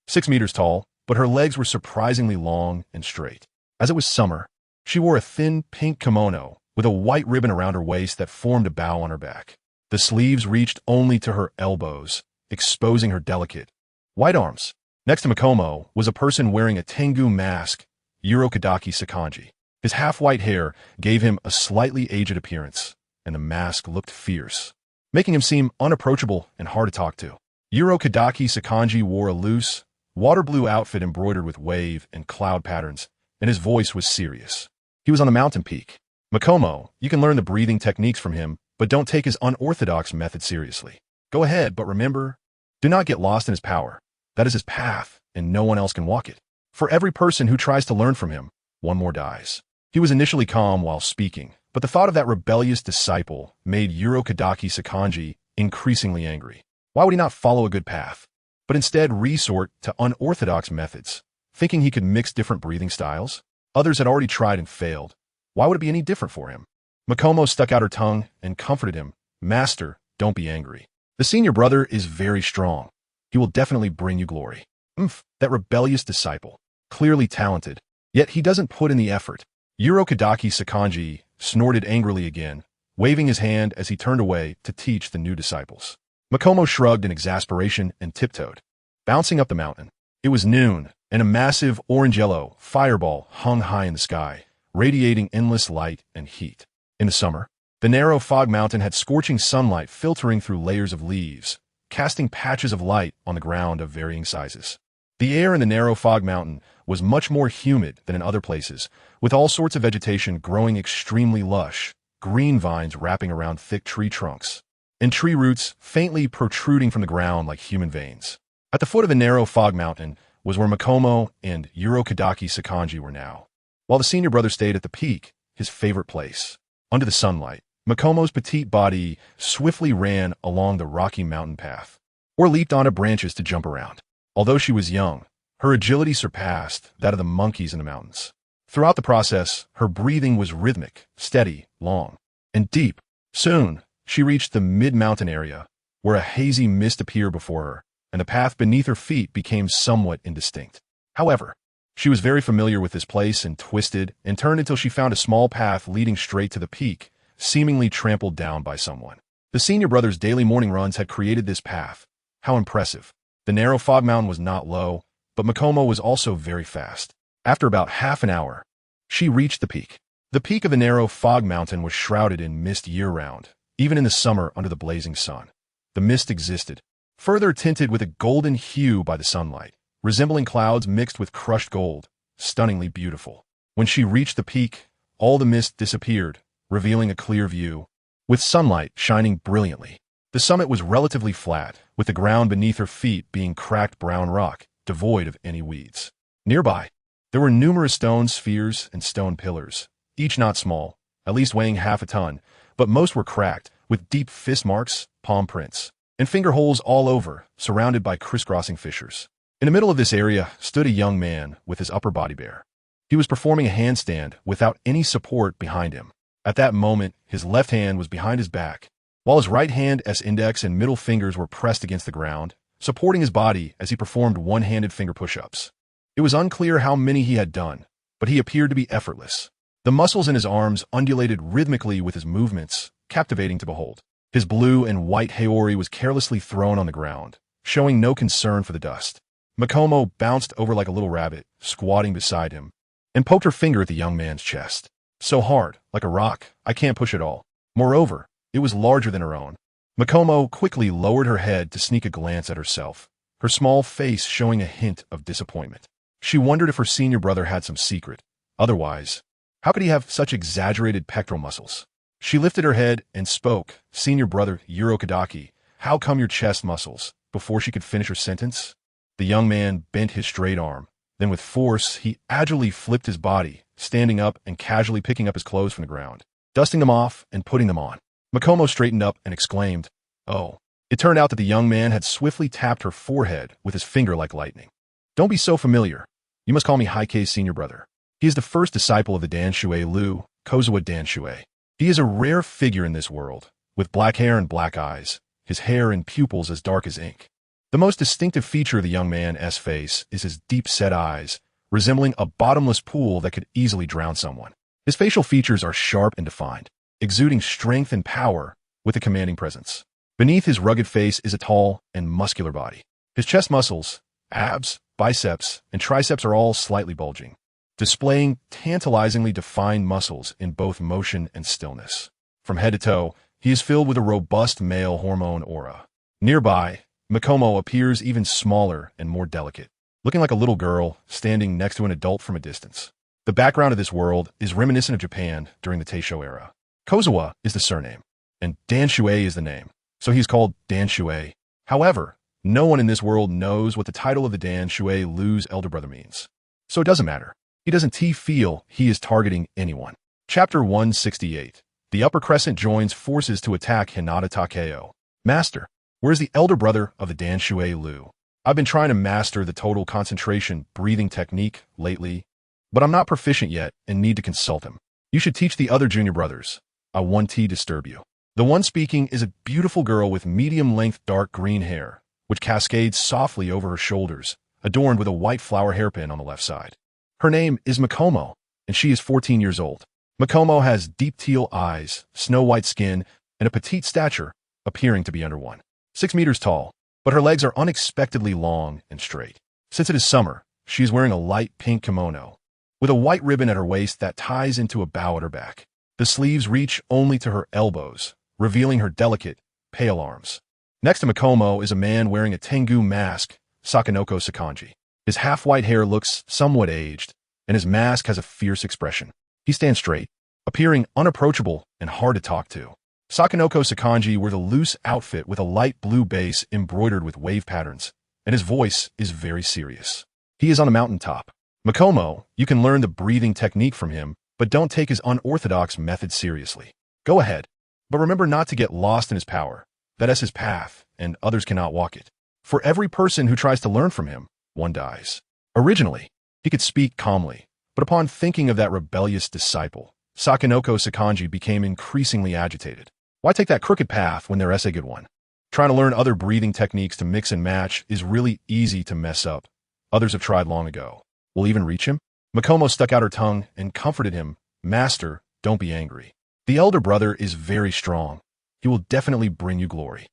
6 meters tall, but her legs were surprisingly long and straight. As it was summer, she wore a thin pink kimono with a white ribbon around her waist that formed a bow on her back. The sleeves reached only to her elbows, exposing her delicate, white arms. Next to Machino was a person wearing a Tengu mask, Yurokadaki Sakanji. His half-white hair gave him a slightly aged appearance, and the mask looked fierce, making him seem unapproachable and hard to talk to. Yurokadaki Sakanji wore a loose, water blue outfit embroidered with wave and cloud patterns, and his voice was serious. He was on a mountain peak. Machino, you can learn the breathing techniques from him, but don't take his unorthodox method seriously. Go ahead, but remember, do not get lost in his power. That is his path, and no one else can walk it. For every person who tries to learn from him, one more dies. He was initially calm while speaking, but the thought of that rebellious disciple made Yurokadaki Sakanji increasingly angry. Why would he not follow a good path, but instead resort to unorthodox methods, thinking he could mix different breathing styles? Others had already tried and failed. Why would it be any different for him? Machino stuck out her tongue and comforted him. Master, don't be angry. The senior brother is very strong. He will definitely bring you glory. That rebellious disciple. Clearly talented, yet he doesn't put in the effort. Yurokadaki Sakanji snorted angrily again, waving his hand as he turned away to teach the new disciples. Machino shrugged in exasperation and tiptoed, bouncing up the mountain. It was noon, and a massive orange-yellow fireball hung high in the sky, radiating endless light and heat. In the summer, the narrow fog mountain had scorching sunlight filtering through layers of leaves, casting patches of light on the ground of varying sizes. The air in the narrow fog mountain was much more humid than in other places, with all sorts of vegetation growing extremely lush, green vines wrapping around thick tree trunks, and tree roots faintly protruding from the ground like human veins. At the foot of the narrow fog mountain was where Machino and Yurokadaki Sakanji were now, while the senior brother stayed at the peak, his favorite place. Under the sunlight, Makomo's petite body swiftly ran along the rocky mountain path, or leaped onto branches to jump around. Although she was young, her agility surpassed that of the monkeys in the mountains. Throughout the process, her breathing was rhythmic, steady, long, and deep. Soon, she reached the mid-mountain area, where a hazy mist appeared before her, and the path beneath her feet became somewhat indistinct. However, she was very familiar with this place and twisted and turned until she found a small path leading straight to the peak, seemingly trampled down by someone. The senior brothers' daily morning runs had created this path. How impressive. The narrow fog mountain was not low, but Makomo was also very fast. After about half an hour, she reached the peak. The peak of the narrow fog mountain was shrouded in mist year-round, even in the summer under the blazing sun. The mist existed, further tinted with a golden hue by the sunlight, resembling clouds mixed with crushed gold, stunningly beautiful. When she reached the peak, all the mist disappeared, revealing a clear view, with sunlight shining brilliantly. The summit was relatively flat, with the ground beneath her feet being cracked brown rock, devoid of any weeds. Nearby, there were numerous stone spheres and stone pillars, each not small, at least weighing half a ton, but most were cracked, with deep fist marks, palm prints, and finger holes all over, surrounded by crisscrossing fissures. In the middle of this area stood a young man with his upper body bare. He was performing a handstand without any support behind him. At that moment, his left hand was behind his back, while his right hand's index and middle fingers were pressed against the ground, supporting his body as he performed one-handed finger push-ups. It was unclear how many he had done, but he appeared to be effortless. The muscles in his arms undulated rhythmically with his movements, captivating to behold. His blue and white haori was carelessly thrown on the ground, showing no concern for the dust. Makomo bounced over like a little rabbit, squatting beside him, and poked her finger at the young man's chest. So hard, like a rock, I can't push it all. Moreover, it was larger than her own. Makomo quickly lowered her head to sneak a glance at herself, her small face showing a hint of disappointment. She wondered if her senior brother had some secret. Otherwise, how could he have such exaggerated pectoral muscles? She lifted her head and spoke, "Senior brother Kadaki, how come your chest muscles?" Before she could finish her sentence, the young man bent his straight arm. Then with force, he agilely flipped his body, standing up and casually picking up his clothes from the ground, dusting them off and putting them on. Makomo straightened up and exclaimed, "Oh." It turned out that the young man had swiftly tapped her forehead with his finger like lightning. "Don't be so familiar. You must call me Heisei's senior brother. He is the first disciple of the Danshui Lu, Kozawa Danshui. He is a rare figure in this world, with black hair and black eyes, his hair and pupils as dark as ink. The most distinctive feature of the young man's face is his deep-set eyes, resembling a bottomless pool that could easily drown someone. His facial features are sharp and defined, exuding strength and power with a commanding presence. Beneath his rugged face is a tall and muscular body. His chest muscles, abs, biceps, and triceps are all slightly bulging, displaying tantalizingly defined muscles in both motion and stillness. From head to toe, he is filled with a robust male hormone aura. Nearby, Makomo appears even smaller and more delicate, looking like a little girl standing next to an adult from a distance. The background of this world is reminiscent of Japan during the Taisho era. Kozawa is the surname, and Danshui is the name, so he's called Danshui. However, no one in this world knows what the title of the Danshui Lu's elder brother means, so it doesn't matter. He doesn't feel he is targeting anyone. Chapter 168. The Upper Crescent joins forces to attack Hinata Takeo. Master, where's the elder brother of the Danshui Lu? I've been trying to master the total concentration breathing technique lately, but I'm not proficient yet and need to consult him. You should teach the other junior brothers. I won't disturb you. The one speaking is a beautiful girl with medium-length dark green hair, which cascades softly over her shoulders, adorned with a white flower hairpin on the left side. Her name is Makomo, and she is 14 years old. Makomo has deep teal eyes, snow-white skin, and a petite stature, appearing to be under 1.6 meters tall, but her legs are unexpectedly long and straight. Since it is summer, she is wearing a light pink kimono, with a white ribbon at her waist that ties into a bow at her back. The sleeves reach only to her elbows, revealing her delicate, pale arms. Next to Makomo is a man wearing a Tengu mask, Sakanoko Sakanji. His half-white hair looks somewhat aged, and his mask has a fierce expression. He stands straight, appearing unapproachable and hard to talk to. Sakanoko Sakanji wears a loose outfit with a light blue base embroidered with wave patterns, and his voice is very serious. He is on a mountaintop. Makomo, you can learn the breathing technique from him, but don't take his unorthodox method seriously. Go ahead. But remember not to get lost in his power. That's his path, and others cannot walk it. For every person who tries to learn from him, one dies. Originally, he could speak calmly, but upon thinking of that rebellious disciple, Sakanoko Sakanji became increasingly agitated. Why take that crooked path when there's a good one? Trying to learn other breathing techniques to mix and match is really easy to mess up. Others have tried long ago. Will even reach him? Makomo stuck out her tongue and comforted him. Master, don't be angry. The elder brother is very strong. He will definitely bring you glory.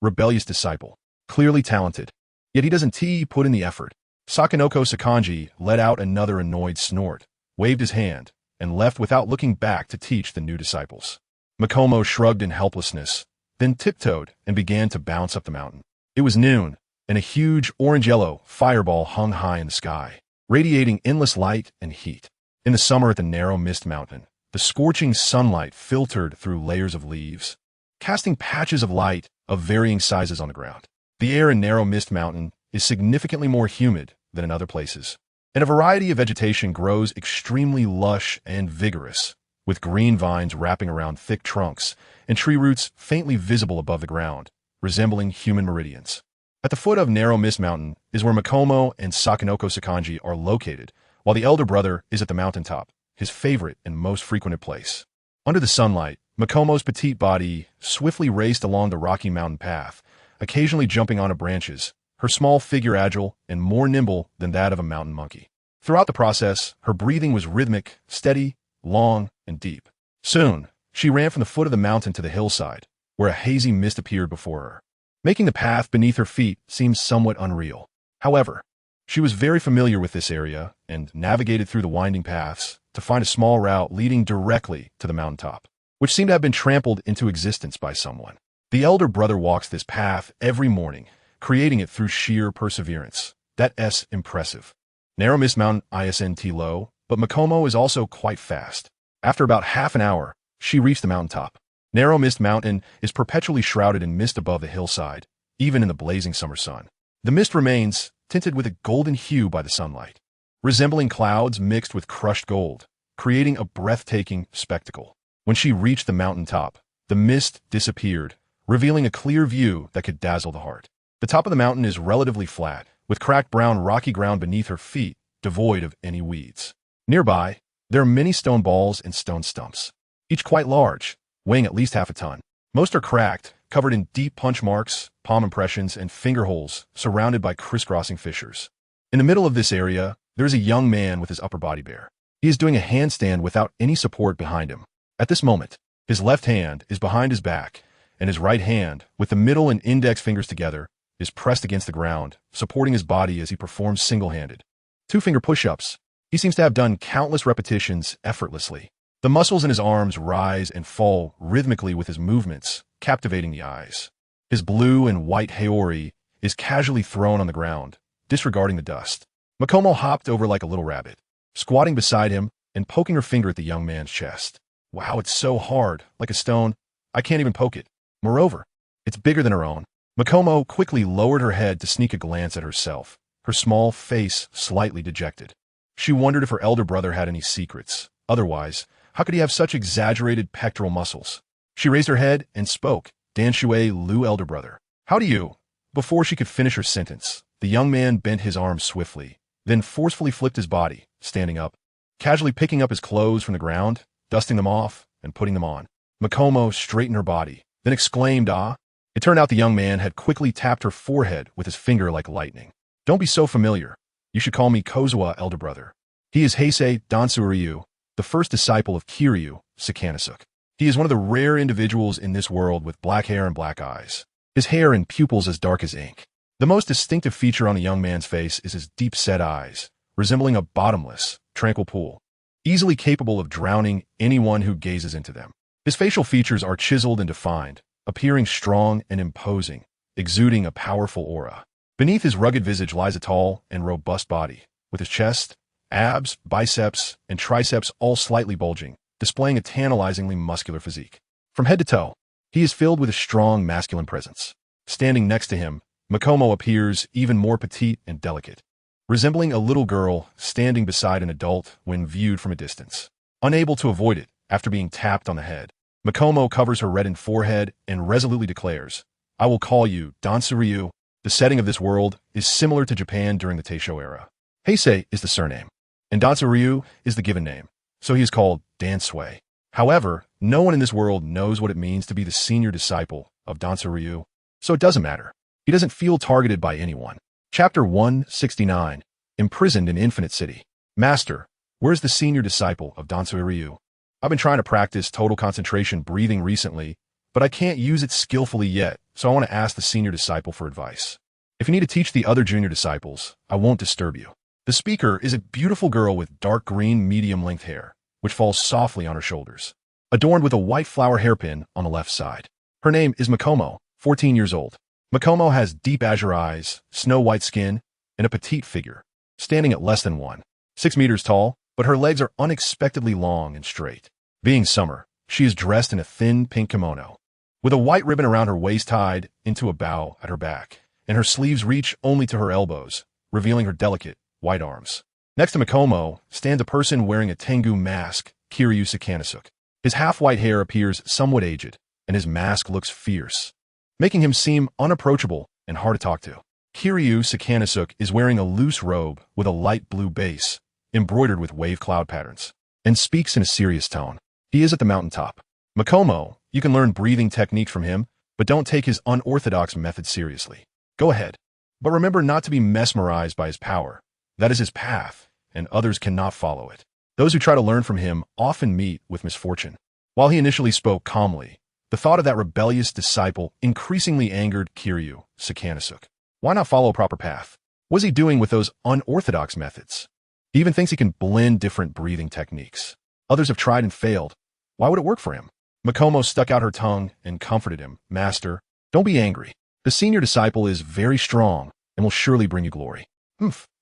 Rebellious disciple. Clearly talented. Yet he doesn't put in the effort. Sakanoko Sakanji let out another annoyed snort, waved his hand, and left without looking back to teach the new disciples. Makomo shrugged in helplessness, then tiptoed and began to bounce up the mountain. It was noon, and a huge orange-yellow fireball hung high in the sky, radiating endless light and heat. In the summer at the narrow mist mountain, the scorching sunlight filtered through layers of leaves, casting patches of light of varying sizes on the ground. The air in narrow mist mountain is significantly more humid than in other places, and a variety of vegetation grows extremely lush and vigorous, with green vines wrapping around thick trunks and tree roots faintly visible above the ground, resembling human meridians. At the foot of Narrow Mist Mountain is where Makomo and Sakanoko Sakanji are located, while the elder brother is at the mountaintop, his favorite and most frequented place. Under the sunlight, Makomo's petite body swiftly raced along the rocky mountain path, occasionally jumping onto branches, her small figure agile and more nimble than that of a mountain monkey. Throughout the process, her breathing was rhythmic, steady, long, and deep. Soon, she ran from the foot of the mountain to the hillside, where a hazy mist appeared before her, making the path beneath her feet seem somewhat unreal. However, she was very familiar with this area and navigated through the winding paths to find a small route leading directly to the mountaintop, which seemed to have been trampled into existence by someone. The elder brother walks this path every morning, creating it through sheer perseverance. That's impressive. Narrow Mist Mountain isn't low, but Makomo is also quite fast. After about half an hour, she reached the mountaintop. Narrow Mist Mountain is perpetually shrouded in mist above the hillside, even in the blazing summer sun. The mist remains tinted with a golden hue by the sunlight, resembling clouds mixed with crushed gold, creating a breathtaking spectacle. When she reached the mountaintop, the mist disappeared, revealing a clear view that could dazzle the heart. The top of the mountain is relatively flat, with cracked brown rocky ground beneath her feet, devoid of any weeds. Nearby, there are many stone balls and stone stumps, each quite large, weighing at least half a ton. Most are cracked, covered in deep punch marks, palm impressions, and finger holes, surrounded by crisscrossing fissures. In the middle of this area, there is a young man with his upper body bare. He is doing a handstand without any support behind him. At this moment, his left hand is behind his back, and his right hand, with the middle and index fingers together, is pressed against the ground, supporting his body as he performs single-handed two-finger push-ups. He seems to have done countless repetitions effortlessly. The muscles in his arms rise and fall rhythmically with his movements, captivating the eyes. His blue and white haori is casually thrown on the ground, disregarding the dust. Makomo hopped over like a little rabbit, squatting beside him and poking her finger at the young man's chest. Wow, it's so hard, like a stone. I can't even poke it. Moreover, it's bigger than her own. Makomo quickly lowered her head to sneak a glance at herself, her small face slightly dejected. She wondered if her elder brother had any secrets. Otherwise, how could he have such exaggerated pectoral muscles? She raised her head and spoke. Dan Shuer, Lu, elder brother. How do you? Before she could finish her sentence, the young man bent his arms swiftly, then forcefully flipped his body, standing up, casually picking up his clothes from the ground, dusting them off, and putting them on. Makomo straightened her body, then exclaimed, "Ah!" It turned out the young man had quickly tapped her forehead with his finger like lightning. Don't be so familiar. You should call me Kozawa, elder brother. He is Heisei Dansuryu, the first disciple of Kiryu, Sakanasuke. He is one of the rare individuals in this world with black hair and black eyes. His hair and pupils as dark as ink. The most distinctive feature on the young man's face is his deep-set eyes, resembling a bottomless, tranquil pool, easily capable of drowning anyone who gazes into them. His facial features are chiseled and defined, appearing strong and imposing, exuding a powerful aura. Beneath his rugged visage lies a tall and robust body, with his chest, abs, biceps, and triceps all slightly bulging, displaying a tantalizingly muscular physique. From head to toe, he is filled with a strong masculine presence. Standing next to him, Makomo appears even more petite and delicate, resembling a little girl standing beside an adult when viewed from a distance. Unable to avoid it after being tapped on the head, Makomo covers her reddened forehead and resolutely declares, I will call you Dansuryu. The setting of this world is similar to Japan during the Taisho era. Heisei is the surname, and Dansuryu is the given name, so he is called Dansui. However, no one in this world knows what it means to be the senior disciple of Dansuryu, so it doesn't matter. He doesn't feel targeted by anyone. Chapter 169, Imprisoned in Infinite City. Master, where's the senior disciple of Dansuryu? I've been trying to practice total concentration breathing recently, but I can't use it skillfully yet, so I want to ask the senior disciple for advice. If you need to teach the other junior disciples, I won't disturb you. The speaker is a beautiful girl with dark green medium-length hair, which falls softly on her shoulders, adorned with a white flower hairpin on the left side. Her name is Makomo, 14 years old. Makomo has deep azure eyes, snow-white skin, and a petite figure, standing at less than 1.6 meters tall, but her legs are unexpectedly long and straight. Being summer, she is dressed in a thin pink kimono, with a white ribbon around her waist tied into a bow at her back, and her sleeves reach only to her elbows, revealing her delicate, white arms. Next to Makomo stands a person wearing a Tengu mask, Kiryu Sakanasuke. His half-white hair appears somewhat aged, and his mask looks fierce, making him seem unapproachable and hard to talk to. Kiryu Sakanasuke is wearing a loose robe with a light blue base, embroidered with wave cloud patterns, and speaks in a serious tone. He is at the mountaintop. Makomo, you can learn breathing techniques from him, but don't take his unorthodox method seriously. Go ahead. But remember not to be mesmerized by his power. That is his path, and others cannot follow it. Those who try to learn from him often meet with misfortune. While he initially spoke calmly, the thought of that rebellious disciple increasingly angered Kiryu Sakanasuke. Why not follow a proper path? What is he doing with those unorthodox methods? He even thinks he can blend different breathing techniques. Others have tried and failed. Why would it work for him? Makomo stuck out her tongue and comforted him. Master, don't be angry. The senior disciple is very strong and will surely bring you glory.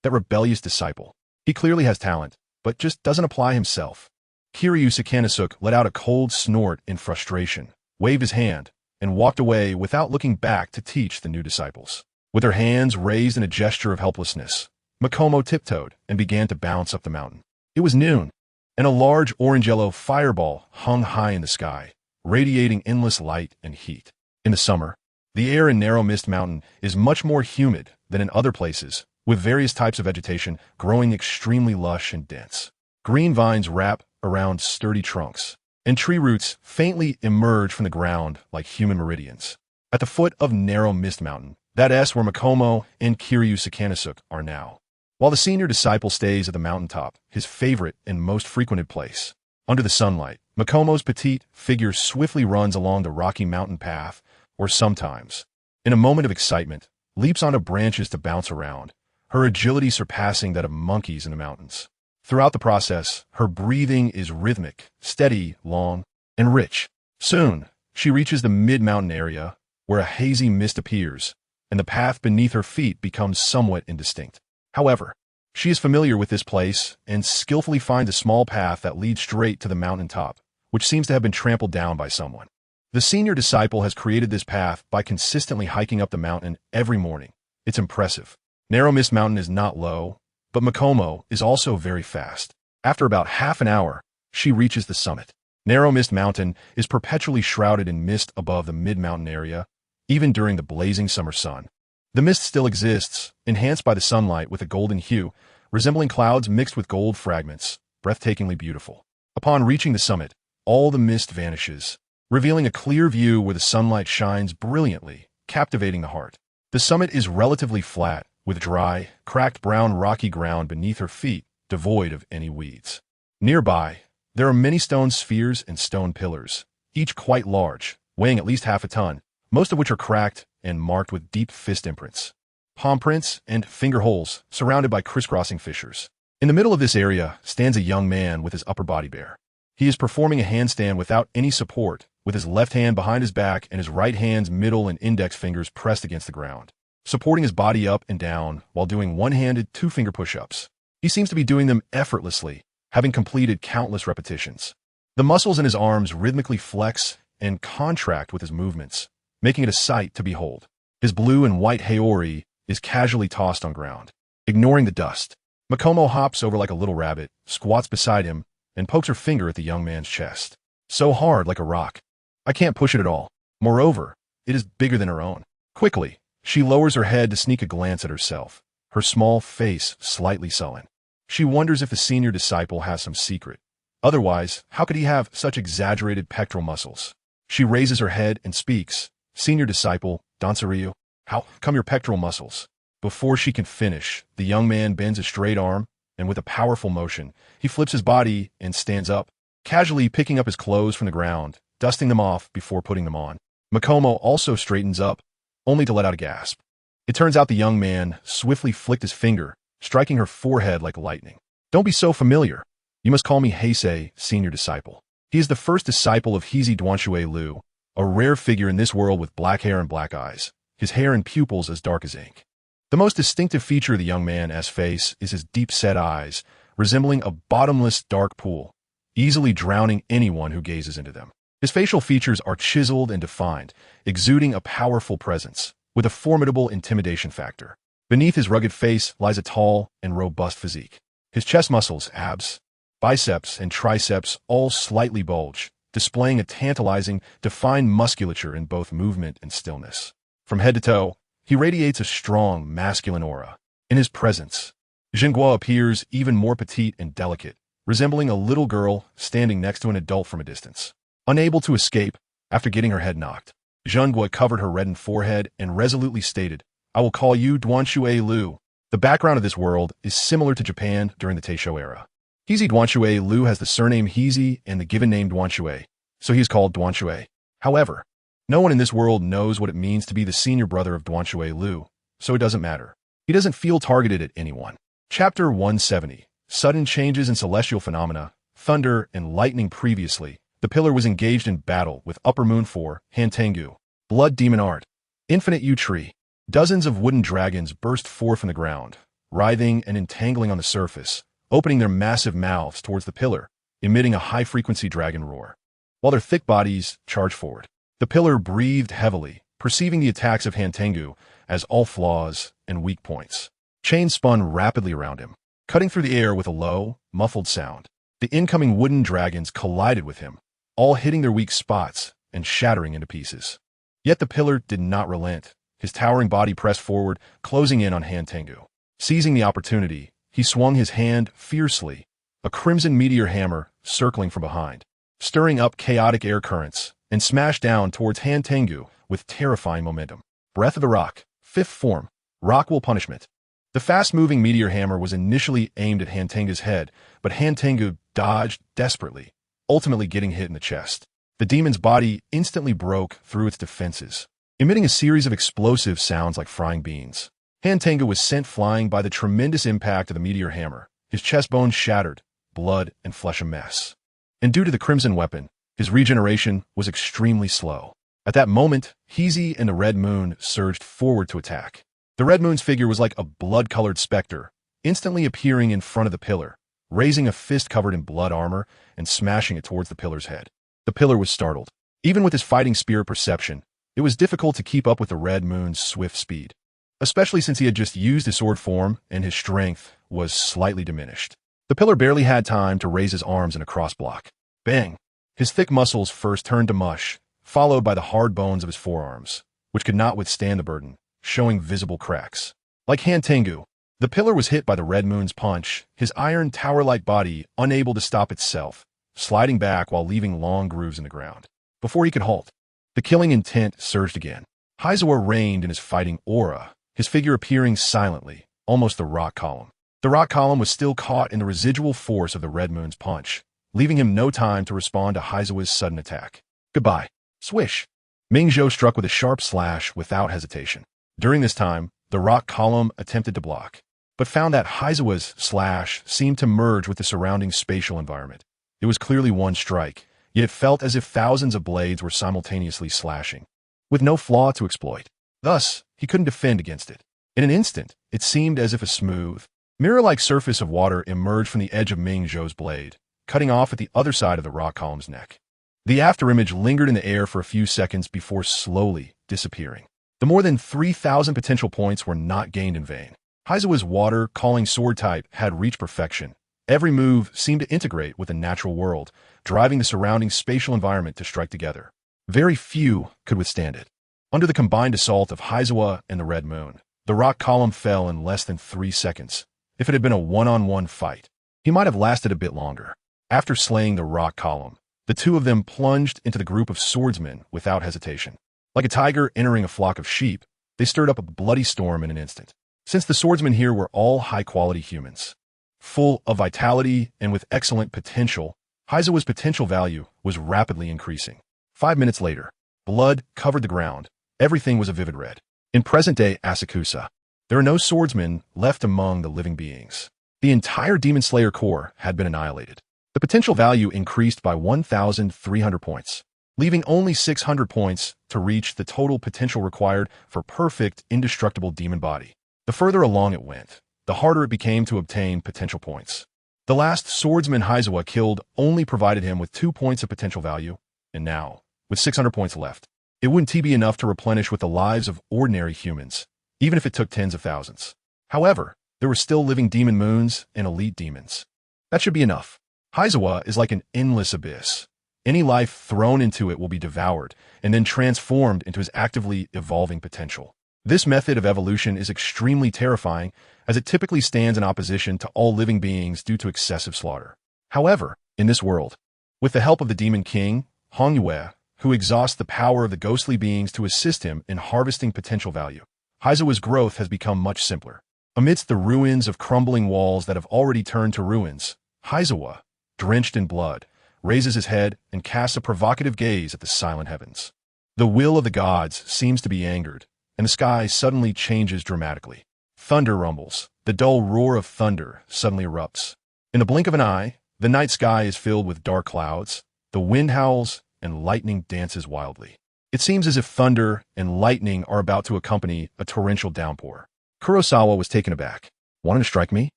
That rebellious disciple. He clearly has talent, but just doesn't apply himself. Kiryu Sakanasuke let out a cold snort in frustration, waved his hand, and walked away without looking back to teach the new disciples. With her hands raised in a gesture of helplessness, Makomo tiptoed and began to bounce up the mountain. It was noon, and a large orange-yellow fireball hung high in the sky, radiating endless light and heat. In the summer, the air in Narrow Mist Mountain is much more humid than in other places, with various types of vegetation growing extremely lush and dense. Green vines wrap around sturdy trunks, and tree roots faintly emerge from the ground like human meridians. At the foot of Narrow Mist Mountain, that is where Makomo and Kiryu Sakanasuke are now, while the senior disciple stays at the mountaintop, his favorite and most frequented place. Under the sunlight, Makomo's petite figure swiftly runs along the rocky mountain path, or sometimes, in a moment of excitement, leaps onto branches to bounce around, her agility surpassing that of monkeys in the mountains. Throughout the process, her breathing is rhythmic, steady, long, and rich. Soon, she reaches the mid-mountain area, where a hazy mist appears, and the path beneath her feet becomes somewhat indistinct. However, she is familiar with this place and skillfully finds a small path that leads straight to the mountain top, which seems to have been trampled down by someone. The senior disciple has created this path by consistently hiking up the mountain every morning. It's impressive. Narrow Mist Mountain is not low, but Makomo is also very fast. After about half an hour, she reaches the summit. Narrow Mist Mountain is perpetually shrouded in mist above the mid-mountain area, even during the blazing summer sun. The mist still exists, enhanced by the sunlight with a golden hue, resembling clouds mixed with gold fragments, breathtakingly beautiful. Upon reaching the summit, all the mist vanishes, revealing a clear view where the sunlight shines brilliantly, captivating the heart. The summit is relatively flat, with dry, cracked brown rocky ground beneath her feet, devoid of any weeds. Nearby, there are many stone spheres and stone pillars, each quite large, weighing at least half a ton, most of which are cracked and marked with deep fist imprints, palm prints, and finger holes surrounded by crisscrossing fissures. In the middle of this area stands a young man with his upper body bare. He is performing a handstand without any support, with his left hand behind his back and his right hand's middle and index fingers pressed against the ground, supporting his body up and down while doing one-handed two-finger push-ups. He seems to be doing them effortlessly, having completed countless repetitions. The muscles in his arms rhythmically flex and contract with his movements, making it a sight to behold. His blue and white haori is casually tossed on ground, ignoring the dust. Makomo hops over like a little rabbit, squats beside him, and pokes her finger at the young man's chest. So hard like a rock. I can't push it at all. Moreover, it is bigger than her own. Quickly, she lowers her head to sneak a glance at herself, her small face slightly sullen. She wonders if the senior disciple has some secret. Otherwise, how could he have such exaggerated pectoral muscles? She raises her head and speaks. Senior disciple, Danceryu, how come your pectoral muscles? Before she can finish, the young man bends a straight arm, and with a powerful motion, he flips his body and stands up, casually picking up his clothes from the ground, dusting them off before putting them on. Makomo also straightens up, only to let out a gasp. It turns out the young man swiftly flicked his finger, striking her forehead like lightning. Don't be so familiar. You must call me Heisei, senior disciple. He is the first disciple of Heisei Duanshui Liu, a rare figure in this world with black hair and black eyes, his hair and pupils as dark as ink. The most distinctive feature of the young man's face is his deep-set eyes, resembling a bottomless dark pool, easily drowning anyone who gazes into them. His facial features are chiseled and defined, exuding a powerful presence, with a formidable intimidation factor. Beneath his rugged face lies a tall and robust physique. His chest muscles, abs, biceps, and triceps all slightly bulge, displaying a tantalizing, defined musculature in both movement and stillness. From head to toe, he radiates a strong, masculine aura. In his presence, Jinguo appears even more petite and delicate, resembling a little girl standing next to an adult from a distance. Unable to escape, after getting her head knocked, Jinguo covered her reddened forehead and resolutely stated, I will call you Duanshui Liu. The background of this world is similar to Japan during the Taisho era. Heisei Duanshui Liu has the surname Heisei and the given name Duanshui, so he is called Duanshui. However, no one in this world knows what it means to be the senior brother of Duanshui Liu, so it doesn't matter. He doesn't feel targeted at anyone. Chapter 170. Sudden changes in celestial phenomena, thunder and lightning. Previously, the pillar was engaged in battle with Upper Moon 4, Hantengu, Blood Demon Art, Infinite Yew Tree. Dozens of wooden dragons burst forth from the ground, writhing and entangling on the surface, opening their massive mouths towards the pillar, emitting a high-frequency dragon roar. While their thick bodies charged forward, the pillar breathed heavily, perceiving the attacks of Hantengu as all flaws and weak points. Chains spun rapidly around him, cutting through the air with a low, muffled sound. The incoming wooden dragons collided with him, all hitting their weak spots and shattering into pieces. Yet the pillar did not relent. His towering body pressed forward, closing in on Hantengu. Seizing the opportunity, he swung his hand fiercely, a crimson meteor hammer circling from behind, stirring up chaotic air currents, and smashed down towards Hantengu with terrifying momentum. Breath of the Rock, fifth form, Rock Will Punishment. The fast-moving meteor hammer was initially aimed at Hantengu's head, but Hantengu dodged desperately, ultimately getting hit in the chest. The demon's body instantly broke through its defenses, emitting a series of explosive sounds like frying beans. Hantengu was sent flying by the tremendous impact of the meteor hammer, his chest bones shattered, blood and flesh a mess. And due to the crimson weapon, his regeneration was extremely slow. At that moment, Heisei and the Red Moon surged forward to attack. The Red Moon's figure was like a blood-colored specter, instantly appearing in front of the pillar, raising a fist covered in blood armor and smashing it towards the pillar's head. The pillar was startled. Even with his fighting spirit perception, it was difficult to keep up with the Red Moon's swift speed, especially since he had just used his sword form and his strength was slightly diminished. The pillar barely had time to raise his arms in a cross block. Bang! His thick muscles first turned to mush, followed by the hard bones of his forearms, which could not withstand the burden, showing visible cracks. Like Hantengu, the pillar was hit by the Red Moon's punch, his iron tower-like body unable to stop itself, sliding back while leaving long grooves in the ground. Before he could halt, the killing intent surged again. Heisei reigned in his fighting aura, his figure appearing silently, almost the rock column. The rock column was still caught in the residual force of the Red Moon's punch, leaving him no time to respond to Heisei's sudden attack. Goodbye. Swish. Mingzhou struck with a sharp slash without hesitation. During this time, the rock column attempted to block, but found that Heisei's slash seemed to merge with the surrounding spatial environment. It was clearly one strike, yet it felt as if thousands of blades were simultaneously slashing, with no flaw to exploit. Thus, he couldn't defend against it. In an instant, it seemed as if a smooth, mirror-like surface of water emerged from the edge of Mingzhou's blade, cutting off at the other side of the rock column's neck. The afterimage lingered in the air for a few seconds before slowly disappearing. The more than 3,000 potential points were not gained in vain. Heisei's water-calling sword type had reached perfection. Every move seemed to integrate with the natural world, driving the surrounding spatial environment to strike together. Very few could withstand it. Under the combined assault of Heisei and the Red Moon, the rock column fell in less than 3 seconds. If it had been a one-on-one fight, he might have lasted a bit longer. After slaying the rock column, the two of them plunged into the group of swordsmen without hesitation. Like a tiger entering a flock of sheep, they stirred up a bloody storm in an instant. Since the swordsmen here were all high-quality humans, full of vitality and with excellent potential, Heisei's potential value was rapidly increasing. 5 minutes later, blood covered the ground. Everything was a vivid red. In present-day Asakusa, there are no swordsmen left among the living beings. The entire Demon Slayer Corps had been annihilated. The potential value increased by 1,300 points, leaving only 600 points to reach the total potential required for perfect, indestructible demon body. The further along it went, the harder it became to obtain potential points. The last swordsman Heisei killed only provided him with 2 points of potential value, and now, with 600 points left, it wouldn't be enough to replenish with the lives of ordinary humans, even if it took tens of thousands. However, there were still living demon moons and elite demons. That should be enough. Heisei is like an endless abyss. Any life thrown into it will be devoured and then transformed into his actively evolving potential. This method of evolution is extremely terrifying, as it typically stands in opposition to all living beings due to excessive slaughter. However, in this world, with the help of the Demon King, Shuer, who exhausts the power of the ghostly beings to assist him in harvesting potential value, Heisei's growth has become much simpler. Amidst the ruins of crumbling walls that have already turned to ruins, Heisei, drenched in blood, raises his head and casts a provocative gaze at the silent heavens. The will of the gods seems to be angered, and the sky suddenly changes dramatically. Thunder rumbles. The dull roar of thunder suddenly erupts. In the blink of an eye, the night sky is filled with dark clouds, the wind howls, and lightning dances wildly. It seems as if thunder and lightning are about to accompany a torrential downpour. Kurosawa was taken aback. Wanted to strike me?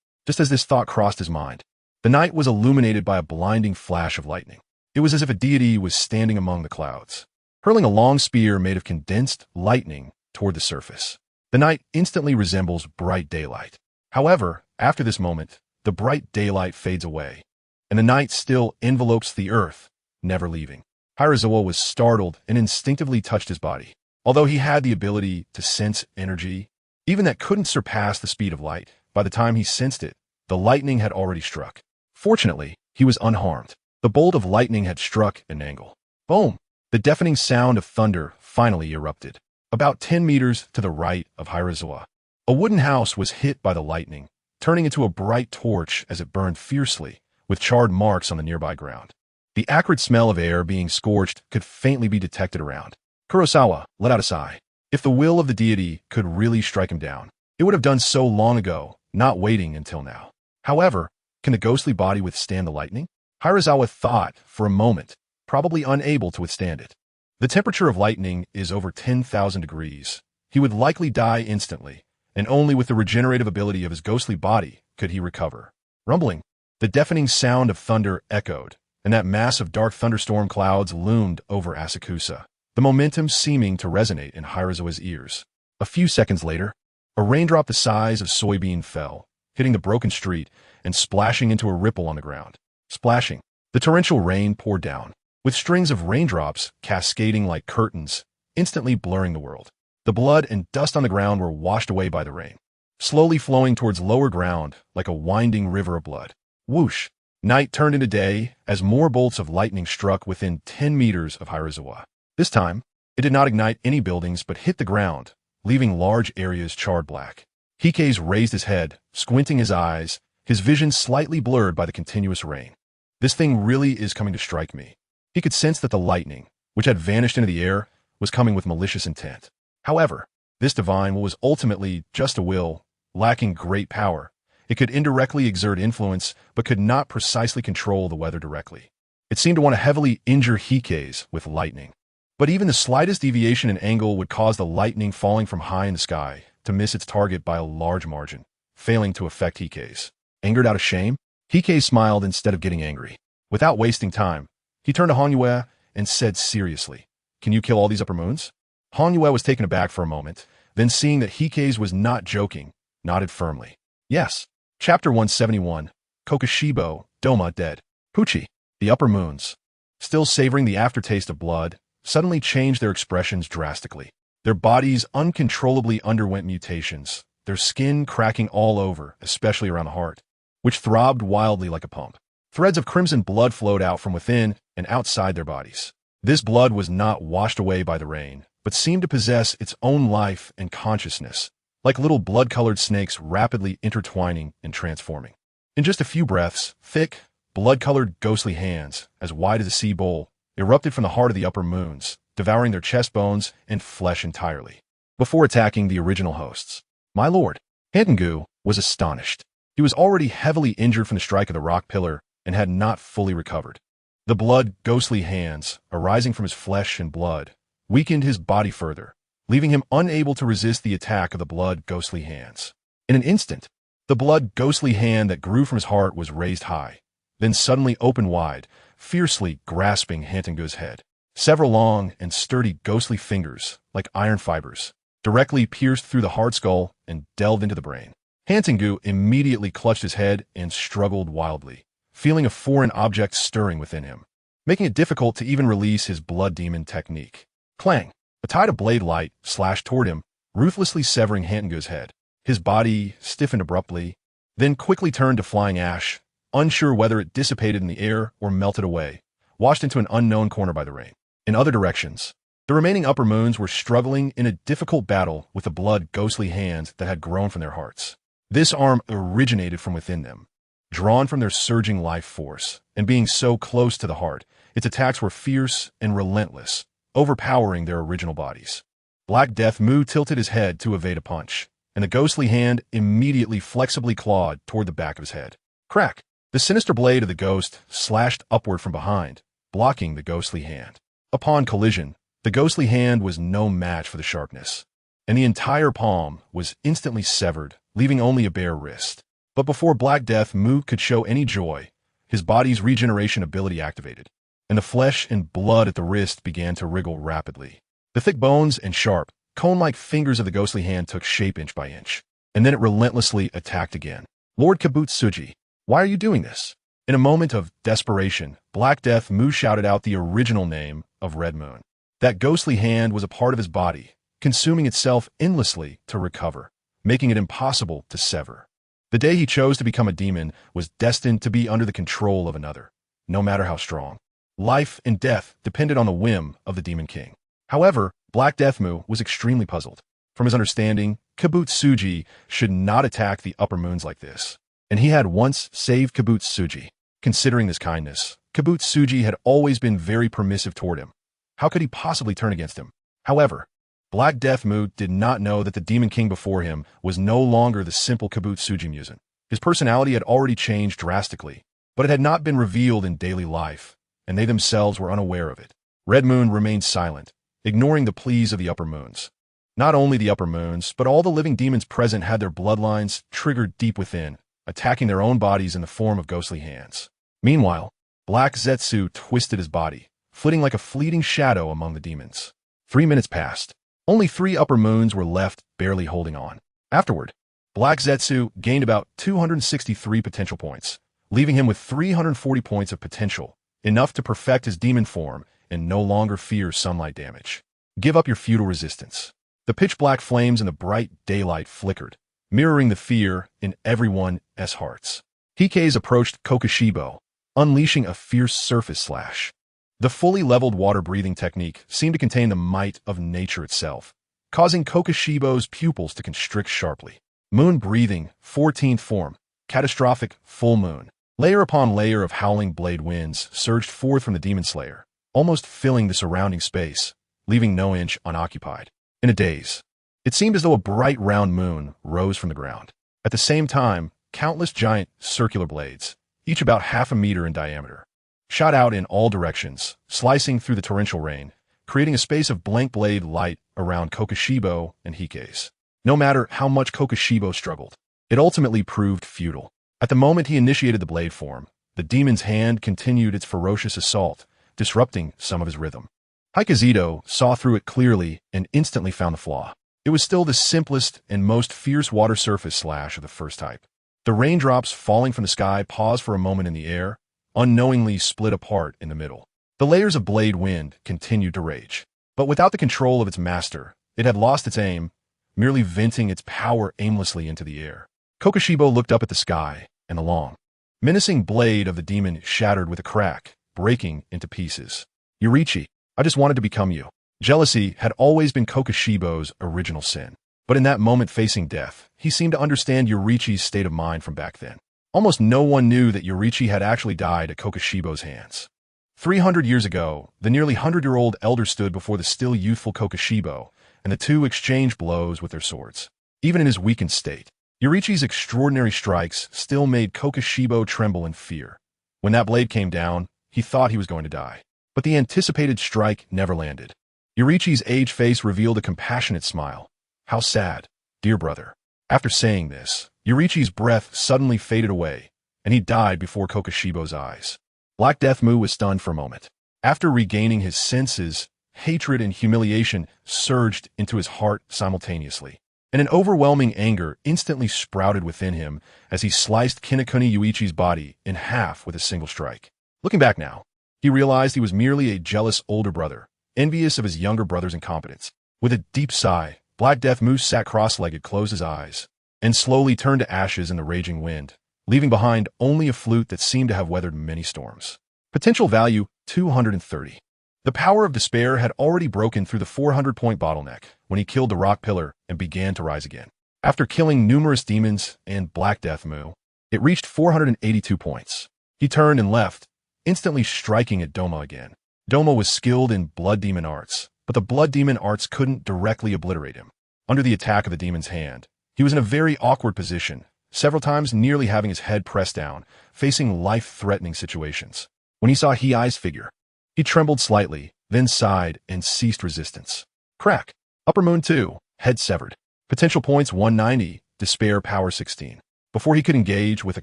Just as this thought crossed his mind, the night was illuminated by a blinding flash of lightning. It was as if a deity was standing among the clouds, hurling a long spear made of condensed lightning toward the surface. The night instantly resembles bright daylight. However, after this moment, the bright daylight fades away, and the night still envelopes the earth, never leaving. Heisei was startled and instinctively touched his body. Although he had the ability to sense energy, even that couldn't surpass the speed of light, by the time he sensed it, the lightning had already struck. Fortunately, he was unharmed. The bolt of lightning had struck an angle. Boom! The deafening sound of thunder finally erupted. About 10 meters to the right of Heisei, a wooden house was hit by the lightning, turning into a bright torch as it burned fiercely, with charred marks on the nearby ground. The acrid smell of air being scorched could faintly be detected around. Kurosawa let out a sigh. If the will of the deity could really strike him down, it would have done so long ago, not waiting until now. However, can the ghostly body withstand the lightning? Heisei thought for a moment, probably unable to withstand it. The temperature of lightning is over 10,000 degrees. He would likely die instantly, and only with the regenerative ability of his ghostly body could he recover. Rumbling, the deafening sound of thunder echoed, and that mass of dark thunderstorm clouds loomed over Asakusa, the momentum seeming to resonate in Heisei's ears. A few seconds later, a raindrop the size of soybean fell, hitting the broken street and splashing into a ripple on the ground. Splashing, the torrential rain poured down, with strings of raindrops cascading like curtains, instantly blurring the world. The blood and dust on the ground were washed away by the rain, slowly flowing towards lower ground like a winding river of blood. Whoosh! Night turned into day as more bolts of lightning struck within 10 meters of Heisei. This time, it did not ignite any buildings but hit the ground, leaving large areas charred black. Heisei raised his head, squinting his eyes, his vision slightly blurred by the continuous rain. This thing really is coming to strike me. He could sense that the lightning, which had vanished into the air, was coming with malicious intent. However, this divine will was ultimately just a will, lacking great power. It could indirectly exert influence, but could not precisely control the weather directly. It seemed to want to heavily injure Heisei with lightning. But even the slightest deviation in angle would cause the lightning falling from high in the sky to miss its target by a large margin, failing to affect Heisei. Angered out of shame, Heisei smiled instead of getting angry. Without wasting time, he turned to Shuer and said seriously, "Can you kill all these upper moons?" Shuer was taken aback for a moment, then seeing that Heisei was not joking, nodded firmly. Yes. Chapter 171, Kokushibo, Doma dead. Pucci, the upper moons. Still savoring the aftertaste of blood, suddenly changed their expressions drastically. Their bodies uncontrollably underwent mutations, their skin cracking all over, especially around the heart, which throbbed wildly like a pump. Threads of crimson blood flowed out from within and outside their bodies. This blood was not washed away by the rain, but seemed to possess its own life and consciousness, like little blood-colored snakes rapidly intertwining and transforming. In just a few breaths, thick, blood-colored ghostly hands, as wide as a sea bowl, erupted from the heart of the upper moons, devouring their chest bones and flesh entirely. Before attacking the original hosts, my lord, Hantengu was astonished. He was already heavily injured from the strike of the rock pillar and had not fully recovered. The blood, ghostly hands, arising from his flesh and blood, weakened his body further, leaving him unable to resist the attack of the blood, ghostly hands. In an instant, the blood, ghostly hand that grew from his heart was raised high, then suddenly opened wide, fiercely grasping Hantengu's head. Several long and sturdy ghostly fingers, like iron fibers, directly pierced through the hard skull and delved into the brain. Hantengu immediately clutched his head and struggled wildly, feeling a foreign object stirring within him, making it difficult to even release his blood demon technique. Clang! A tide of blade light slashed toward him, ruthlessly severing Hantengu's head. His body stiffened abruptly, then quickly turned to flying ash, unsure whether it dissipated in the air or melted away, washed into an unknown corner by the rain. In other directions, the remaining upper moons were struggling in a difficult battle with the blood, ghostly hands that had grown from their hearts. This arm originated from within them, drawn from their surging life force, and being so close to the heart, its attacks were fierce and relentless, overpowering their original bodies. Black Death Mu tilted his head to evade a punch, and the ghostly hand immediately flexibly clawed toward the back of his head. Crack! The sinister blade of the ghost slashed upward from behind, blocking the ghostly hand. Upon collision, the ghostly hand was no match for the sharpness, and the entire palm was instantly severed, leaving only a bare wrist. But before Black Death Mu could show any joy, his body's regeneration ability activated, and the flesh and blood at the wrist began to wriggle rapidly. The thick bones and sharp, cone-like fingers of the ghostly hand took shape inch by inch, and then it relentlessly attacked again. Lord Kabutsuji, why are you doing this? In a moment of desperation, Black Death Mu shouted out the original name of Red Moon. That ghostly hand was a part of his body, consuming itself endlessly to recover, making it impossible to sever. The day he chose to become a demon was destined to be under the control of another, no matter how strong. Life and death depended on the whim of the Demon King. However, Black Death Mu was extremely puzzled. From his understanding, Kabutsuji should not attack the upper moons like this, and he had once saved Kabutsuji. Considering this kindness, Kabutsuji had always been very permissive toward him. How could he possibly turn against him? However, Black Death Mu did not know that the Demon King before him was no longer the simple Kabutsuji musen. His personality had already changed drastically, but it had not been revealed in daily life, and they themselves were unaware of it. Red Moon remained silent, ignoring the pleas of the upper moons. Not only the upper moons, but all the living demons present had their bloodlines triggered deep within, attacking their own bodies in the form of ghostly hands. Meanwhile, Black Zetsu twisted his body, flitting like a fleeting shadow among the demons. 3 minutes passed. Only 3 upper moons were left, barely holding on. Afterward, Black Zetsu gained about 263 potential points, leaving him with 340 points of potential, enough to perfect his demon form and no longer fear sunlight damage. Give up your futile resistance. The pitch-black flames in the bright daylight flickered, mirroring the fear in everyone's hearts. Heisei approached Kokushibo, unleashing a fierce surface slash. The fully leveled water-breathing technique seemed to contain the might of nature itself, causing Kokushibo's pupils to constrict sharply. Moon-breathing, 14th form, catastrophic full moon. Layer upon layer of howling blade winds surged forth from the Demon Slayer, almost filling the surrounding space, leaving no inch unoccupied. In a daze, it seemed as though a bright round moon rose from the ground. At the same time, countless giant circular blades, each about half a meter in diameter, shot out in all directions, slicing through the torrential rain, creating a space of blank blade light around Kokushibo and Heisei. No matter how much Kokushibo struggled, it ultimately proved futile. At the moment he initiated the blade form, the demon's hand continued its ferocious assault, disrupting some of his rhythm. Hikazuto saw through it clearly and instantly found the flaw. It was still the simplest and most fierce water surface slash of the first type. The raindrops falling from the sky paused for a moment in the air, unknowingly split apart in the middle. The layers of blade wind continued to rage. But without the control of its master, it had lost its aim, merely venting its power aimlessly into the air. Kokushibo looked up at the sky, and the long, menacing blade of the demon shattered with a crack, breaking into pieces. Yurichi, I just wanted to become you. Jealousy had always been Kokushibo's original sin. But in that moment facing death, he seemed to understand Yurichi's state of mind from back then. Almost no one knew that Yurichi had actually died at Kokushibo's hands. 300 years ago, the nearly 100-year-old elder stood before the still youthful Kokushibo, and the two exchanged blows with their swords. Even in his weakened state, Yurichi's extraordinary strikes still made Kokushibo tremble in fear. When that blade came down, he thought he was going to die. But the anticipated strike never landed. Yurichi's aged face revealed a compassionate smile. How sad, dear brother. After saying this, Yurichi's breath suddenly faded away, and he died before Kokushibo's eyes. Black Death Mu was stunned for a moment. After regaining his senses, hatred and humiliation surged into his heart simultaneously, and an overwhelming anger instantly sprouted within him as he sliced Kinokuni Yuichi's body in half with a single strike. Looking back now, he realized he was merely a jealous older brother, envious of his younger brother's incompetence. With a deep sigh, Black Death Moose sat cross-legged, closed his eyes, and slowly turned to ashes in the raging wind, leaving behind only a flute that seemed to have weathered many storms. Potential value, 230. The power of despair had already broken through the 400-point bottleneck when he killed the rock pillar and began to rise again. After killing numerous demons and Black Death Mu, it reached 482 points. He turned and left, instantly striking at Doma again. Doma was skilled in blood demon arts, but the blood demon arts couldn't directly obliterate him. Under the attack of the demon's hand, he was in a very awkward position, several times nearly having his head pressed down, facing life-threatening situations. When he saw Heisei's figure, he trembled slightly, then sighed and ceased resistance. Crack. Upper Moon 2, head severed. Potential points 190, despair power 16. Before he could engage with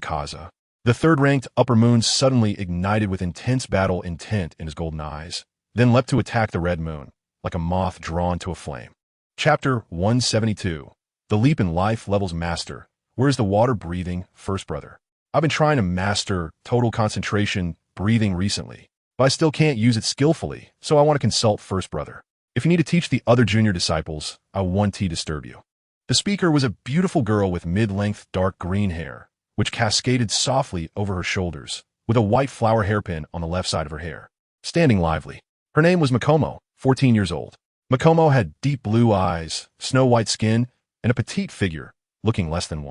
Akaza, the third-ranked Upper Moon suddenly ignited with intense battle intent in his golden eyes, then leapt to attack the Red Moon, like a moth drawn to a flame. Chapter 172. The Leap in Life Levels Master. Where's the water breathing, first brother? I've been trying to master total concentration breathing recently, but I still can't use it skillfully, so I want to consult first brother. If you need to teach the other junior disciples, I won't disturb you. The speaker was a beautiful girl with mid-length dark green hair, which cascaded softly over her shoulders, with a white flower hairpin on the left side of her hair. Standing lively. Her name was Makomo, 14 years old. Makomo had deep blue eyes, snow-white skin, and a petite figure, looking less than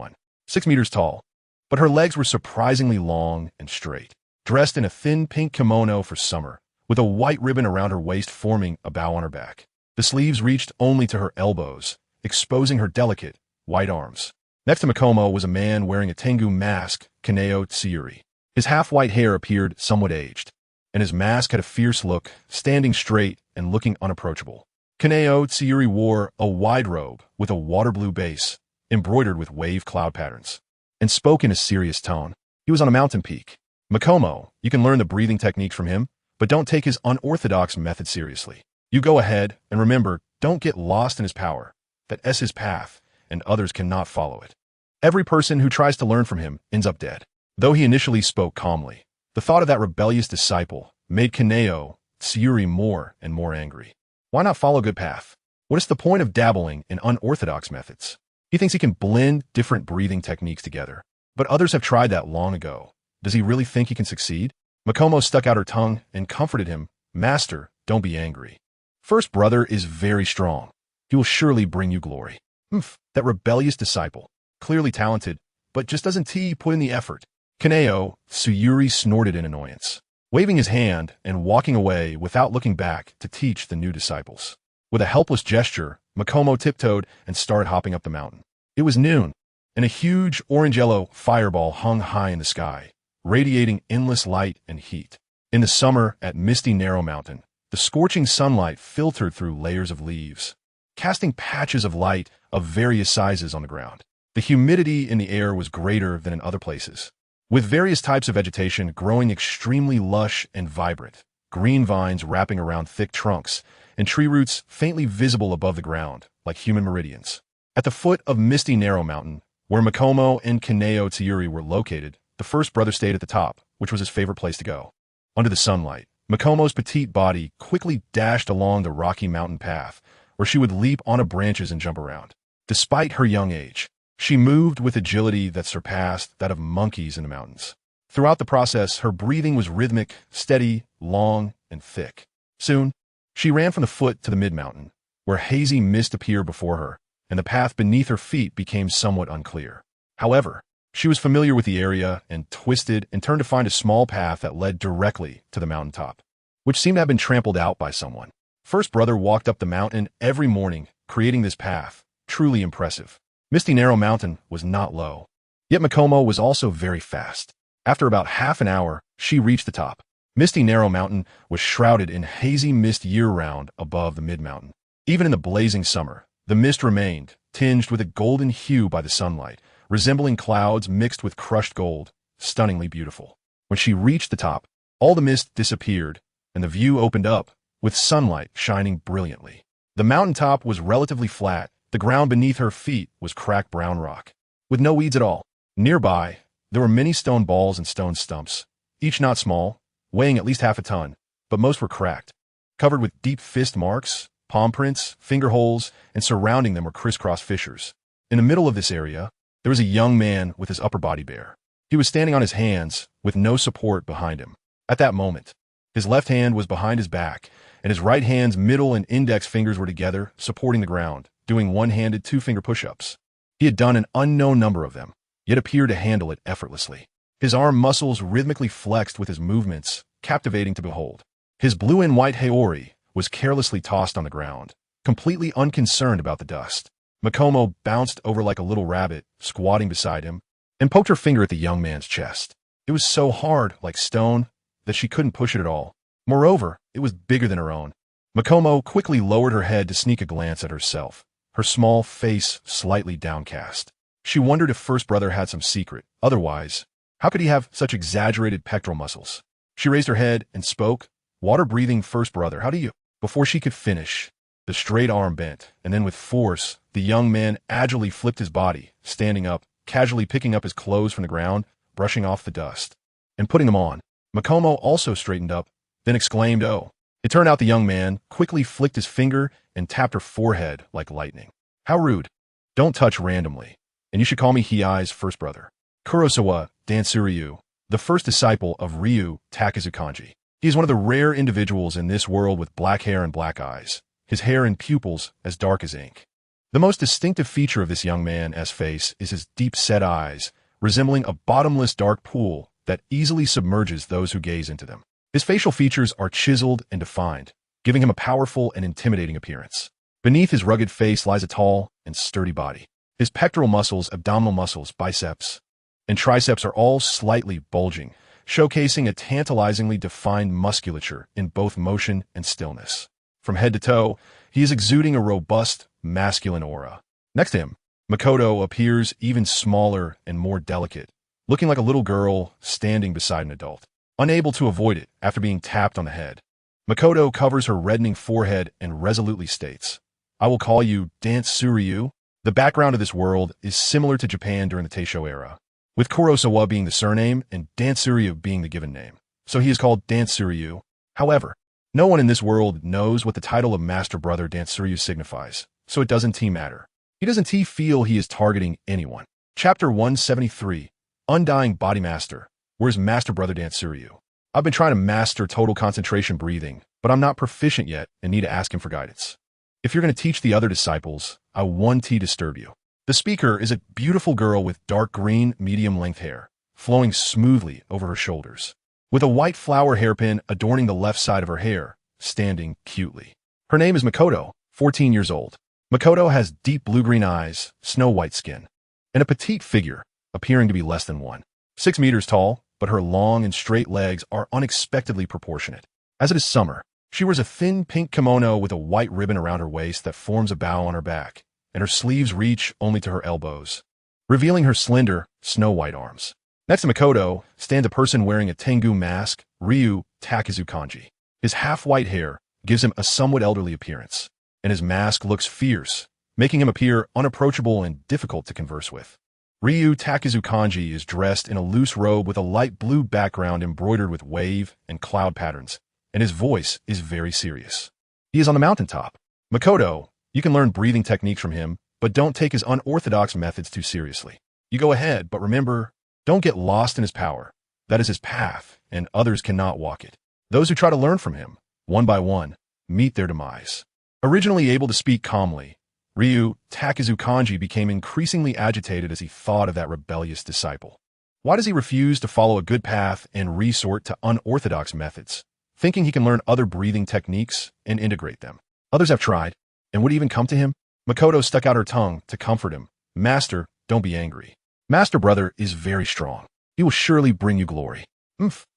6 meters tall. But her legs were surprisingly long and straight. Dressed in a thin pink kimono for summer, with a white ribbon around her waist forming a bow on her back. The sleeves reached only to her elbows, exposing her delicate, white arms. Next to Makomo was a man wearing a Tengu mask, Kaneo Tsuyuri. His half-white hair appeared somewhat aged, and his mask had a fierce look, standing straight and looking unapproachable. Kaneo Tsuyuri wore a wide robe with a water blue base, embroidered with wave cloud patterns, and spoke in a serious tone. He was on a mountain peak. Makomo, you can learn the breathing techniques from him, but don't take his unorthodox method seriously. You go ahead, and remember, don't get lost in his power. That's his path, and others cannot follow it. Every person who tries to learn from him ends up dead. Though he initially spoke calmly, the thought of that rebellious disciple made Kaneo Tsuyuri more and more angry. Why not follow a good path? What is the point of dabbling in unorthodox methods? He thinks he can blend different breathing techniques together, but others have tried that long ago. Does he really think he can succeed? Makomo stuck out her tongue and comforted him. Master, don't be angry. First brother is very strong. He will surely bring you glory. That rebellious disciple. Clearly talented, but just doesn't put in the effort. Kaneo Tsuyuri snorted in annoyance, waving his hand and walking away without looking back to teach the new disciples. With a helpless gesture, Makomo tiptoed and started hopping up the mountain. It was noon, and a huge orange-yellow fireball hung high in the sky, radiating endless light and heat. In the summer at Misty Narrow Mountain, the scorching sunlight filtered through layers of leaves, casting patches of light of various sizes on the ground. The humidity in the air was greater than in other places, with various types of vegetation growing extremely lush and vibrant, green vines wrapping around thick trunks, and tree roots faintly visible above the ground, like human meridians. At the foot of Misty Narrow Mountain, where Makomo and Kaneo Tsuyuri were located, the first brother stayed at the top, which was his favorite place to go. Under the sunlight, Makomo's petite body quickly dashed along the rocky mountain path, where she would leap onto branches and jump around. Despite her young age, she moved with agility that surpassed that of monkeys in the mountains. Throughout the process, her breathing was rhythmic, steady, long, and thick. Soon, she ran from the foot to the mid-mountain, where hazy mist appeared before her, and the path beneath her feet became somewhat unclear. However, she was familiar with the area and twisted and turned to find a small path that led directly to the mountaintop, which seemed to have been trampled out by someone. First brother walked up the mountain every morning, creating this path, truly impressive. Misty Narrow Mountain was not low, yet Makomo was also very fast. After about half an hour, she reached the top. Misty Narrow Mountain was shrouded in hazy mist year-round above the mid-mountain. Even in the blazing summer, the mist remained, tinged with a golden hue by the sunlight, resembling clouds mixed with crushed gold, stunningly beautiful. When she reached the top, all the mist disappeared, and the view opened up, with sunlight shining brilliantly. The mountaintop was relatively flat. The ground beneath her feet was cracked brown rock, with no weeds at all. Nearby, there were many stone balls and stone stumps, each not small, weighing at least half a ton, but most were cracked, covered with deep fist marks, palm prints, finger holes, and surrounding them were crisscross fissures. In the middle of this area, there was a young man with his upper body bare. He was standing on his hands, with no support behind him. At that moment, his left hand was behind his back, and his right hand's middle and index fingers were together, supporting the ground, doing one-handed two-finger push-ups. He had done an unknown number of them, yet appeared to handle it effortlessly. His arm muscles rhythmically flexed with his movements, captivating to behold. His blue and white haori was carelessly tossed on the ground, completely unconcerned about the dust. Makomo bounced over like a little rabbit, squatting beside him, and poked her finger at the young man's chest. It was so hard, like stone, that she couldn't push it at all. Moreover, it was bigger than her own. Makomo quickly lowered her head to sneak a glance at herself, her small face slightly downcast. She wondered if First Brother had some secret. Otherwise, how could he have such exaggerated pectoral muscles? She raised her head and spoke, "Water-breathing First Brother, how do you?" Before she could finish, the straight arm bent, and then with force, the young man agilely flipped his body, standing up, casually picking up his clothes from the ground, brushing off the dust, and putting them on. Makomo also straightened up, then exclaimed, "Oh." It turned out the young man quickly flicked his finger and tapped her forehead like lightning. "How rude. Don't touch randomly. And you should call me Heisei's First Brother. Kurosawa Dansuryu, the first disciple of Ryu Takezukanji. He is one of the rare individuals in this world with black hair and black eyes, his hair and pupils as dark as ink. The most distinctive feature of this young man's face is his deep-set eyes, resembling a bottomless dark pool that easily submerges those who gaze into them. His facial features are chiseled and defined, giving him a powerful and intimidating appearance. Beneath his rugged face lies a tall and sturdy body. His pectoral muscles, abdominal muscles, biceps, and triceps are all slightly bulging, showcasing a tantalizingly defined musculature in both motion and stillness. From head to toe, he is exuding a robust, masculine aura. Next to him, Makoto appears even smaller and more delicate, looking like a little girl standing beside an adult, unable to avoid it after being tapped on the head. Makoto covers her reddening forehead and resolutely states, "I will call you Dansuryu." The background of this world is similar to Japan during the Taisho era, with Kurosawa being the surname and Dansuryu being the given name. So he is called Dansuryu. However, no one in this world knows what the title of Master Brother Dansuryu signifies, so it doesn't matter. He doesn't feel he is targeting anyone. Chapter 173, Undying Body Master. Where's Master Brother Dansuryu? I've been trying to master total concentration breathing, but I'm not proficient yet and need to ask him for guidance. If you're going to teach the other disciples, I want to disturb you. The speaker is a beautiful girl with dark green, medium-length hair, flowing smoothly over her shoulders, with a white flower hairpin adorning the left side of her hair, standing cutely. Her name is Makoto, 14 years old. Makoto has deep blue-green eyes, snow-white skin, and a petite figure, appearing to be less than 1.6 meters tall, but her long and straight legs are unexpectedly proportionate. As it is summer, she wears a thin pink kimono with a white ribbon around her waist that forms a bow on her back, and her sleeves reach only to her elbows, revealing her slender, snow-white arms. Next to Makoto stands a person wearing a Tengu mask, Ryu Takezukanji. His half-white hair gives him a somewhat elderly appearance, and his mask looks fierce, making him appear unapproachable and difficult to converse with. Ryu Takezukanji is dressed in a loose robe with a light blue background embroidered with wave and cloud patterns, and his voice is very serious. He is on the mountaintop. Makoto, you can learn breathing techniques from him, but don't take his unorthodox methods too seriously. You go ahead, but remember, don't get lost in his power. That is his path, and others cannot walk it. Those who try to learn from him, one by one, meet their demise. Originally able to speak calmly, Ryu Takezu Kanji became increasingly agitated as he thought of that rebellious disciple. Why does he refuse to follow a good path and resort to unorthodox methods, thinking he can learn other breathing techniques and integrate them? Others have tried, and would even come to him. Makoto stuck out her tongue to comfort him. Master, don't be angry. Master brother is very strong. He will surely bring you glory.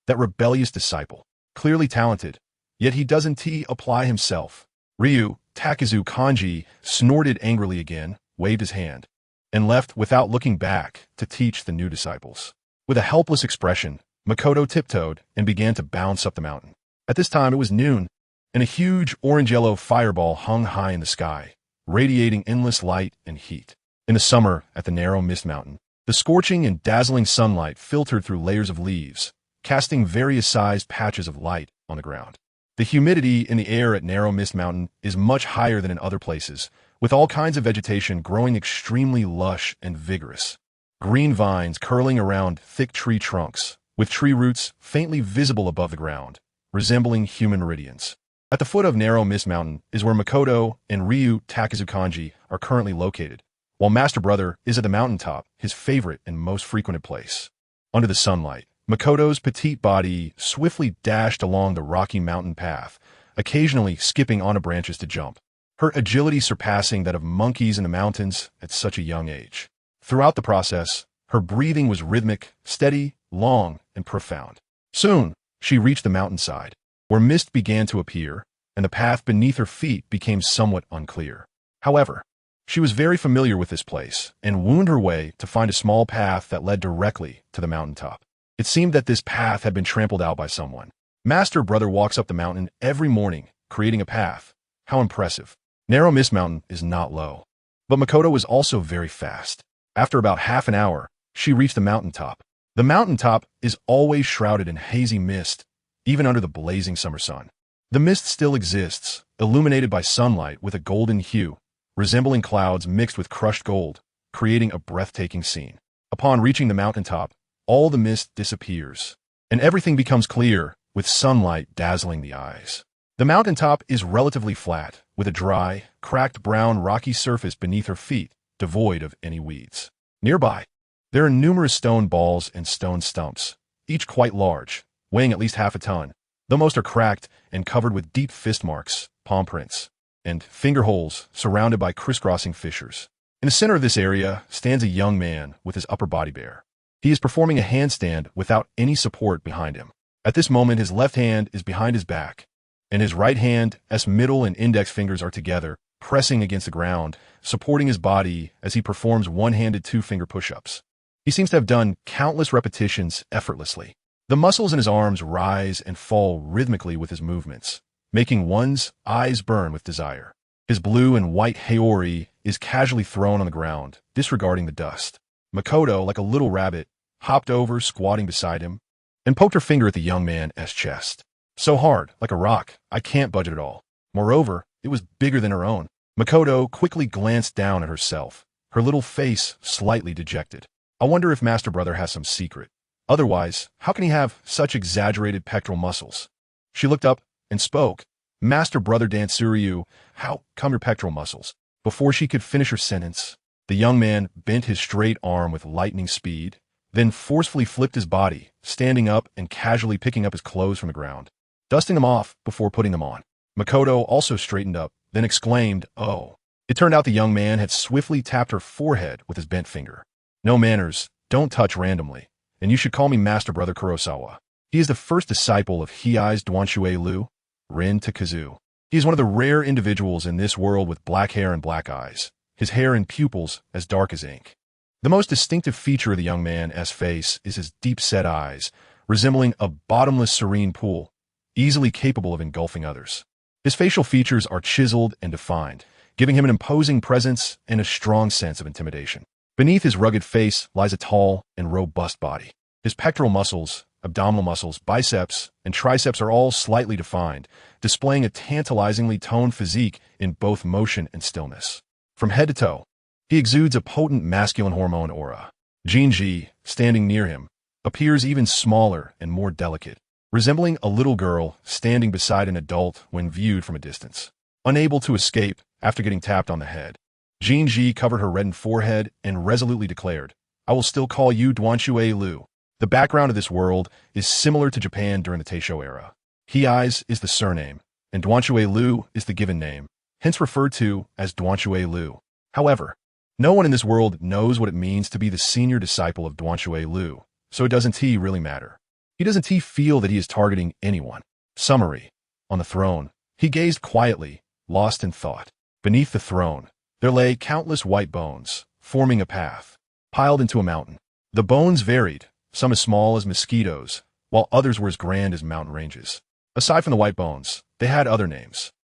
That rebellious disciple. Clearly talented, yet he doesn't apply himself. Ryu Takezu Kanji snorted angrily again, waved his hand, and left without looking back to teach the new disciples. With a helpless expression, Makoto tiptoed and began to bounce up the mountain. At this time it was noon, and a huge orange-yellow fireball hung high in the sky, radiating endless light and heat. In the summer, at the narrow mist mountain, the scorching and dazzling sunlight filtered through layers of leaves, casting various-sized patches of light on the ground. The humidity in the air at Narrow Mist Mountain is much higher than in other places, with all kinds of vegetation growing extremely lush and vigorous. Green vines curling around thick tree trunks, with tree roots faintly visible above the ground, resembling human meridians. At the foot of Narrow Mist Mountain is where Makoto and Ryu Takezu Kanji are currently located, while Master Brother is at the mountaintop, his favorite and most frequented place. Under the sunlight, Makoto's petite body swiftly dashed along the rocky mountain path, occasionally skipping onto branches to jump, her agility surpassing that of monkeys in the mountains at such a young age. Throughout the process, her breathing was rhythmic, steady, long, and profound. Soon, she reached the mountainside, where mist began to appear, and the path beneath her feet became somewhat unclear. However, she was very familiar with this place, and wound her way to find a small path that led directly to the mountaintop. It seemed that this path had been trampled out by someone. Master Brother walks up the mountain every morning, creating a path. How impressive. Narrow Mist Mountain is not low. But Makoto was also very fast. After about half an hour, she reached the mountaintop. The mountaintop is always shrouded in hazy mist, even under the blazing summer sun. The mist still exists, illuminated by sunlight with a golden hue, resembling clouds mixed with crushed gold, creating a breathtaking scene. Upon reaching the mountaintop, all the mist disappears, and everything becomes clear, with sunlight dazzling the eyes. The mountaintop is relatively flat, with a dry, cracked brown rocky surface beneath her feet, devoid of any weeds. Nearby, there are numerous stone balls and stone stumps, each quite large, weighing at least half a ton, though most are cracked and covered with deep fist marks, palm prints, and finger holes surrounded by crisscrossing fissures. In the center of this area stands a young man with his upper body bare. He is performing a handstand without any support behind him. At this moment, his left hand is behind his back, and his right hand's middle and index fingers are together, pressing against the ground, supporting his body as he performs one-handed two-finger push-ups. He seems to have done countless repetitions effortlessly. The muscles in his arms rise and fall rhythmically with his movements, making one's eyes burn with desire. His blue and white haori is casually thrown on the ground, disregarding the dust. Makoto, like a little rabbit, hopped over, squatting beside him, and poked her finger at the young man's chest. So hard, like a rock, I can't budge it at all. Moreover, it was bigger than her own. Makoto quickly glanced down at herself, her little face slightly dejected. I wonder if Master Brother has some secret. Otherwise, how can he have such exaggerated pectoral muscles? She looked up and spoke. Master Brother Dansuryu, how come your pectoral muscles? Before she could finish her sentence, the young man bent his straight arm with lightning speed, then forcefully flipped his body, standing up and casually picking up his clothes from the ground, dusting them off before putting them on. Makoto also straightened up, then exclaimed, "Oh." It turned out the young man had swiftly tapped her forehead with his bent finger. No manners, don't touch randomly, and you should call me Master Brother Kurosawa. He is the first disciple of Heisei's Dwan Rin Takezu. He is one of the rare individuals in this world with black hair and black eyes, his hair and pupils as dark as ink. The most distinctive feature of the young man's face is his deep-set eyes, resembling a bottomless serene pool, easily capable of engulfing others. His facial features are chiseled and defined, giving him an imposing presence and a strong sense of intimidation. Beneath his rugged face lies a tall and robust body. His pectoral muscles, abdominal muscles, biceps, and triceps are all slightly defined, displaying a tantalizingly toned physique in both motion and stillness. From head to toe, he exudes a potent masculine hormone aura. Jinji, standing near him, appears even smaller and more delicate, resembling a little girl standing beside an adult when viewed from a distance. Unable to escape after getting tapped on the head, Jinji covered her reddened forehead and resolutely declared, "I will still call you Dwan Lu." The background of this world is similar to Japan during the Taisho era. Heisei is the surname, and Dwan Lu is the given name, hence referred to as Dwan Lu. However, no one in this world knows what it means to be the senior disciple of Dwan Lu, so it doesn't really matter. He doesn't feel that he is targeting anyone. Summary. On the throne, he gazed quietly, lost in thought. Beneath the throne, there lay countless white bones, forming a path, piled into a mountain. The bones varied, some as small as mosquitoes, while others were as grand as mountain ranges. Aside from the white bones, they had other names.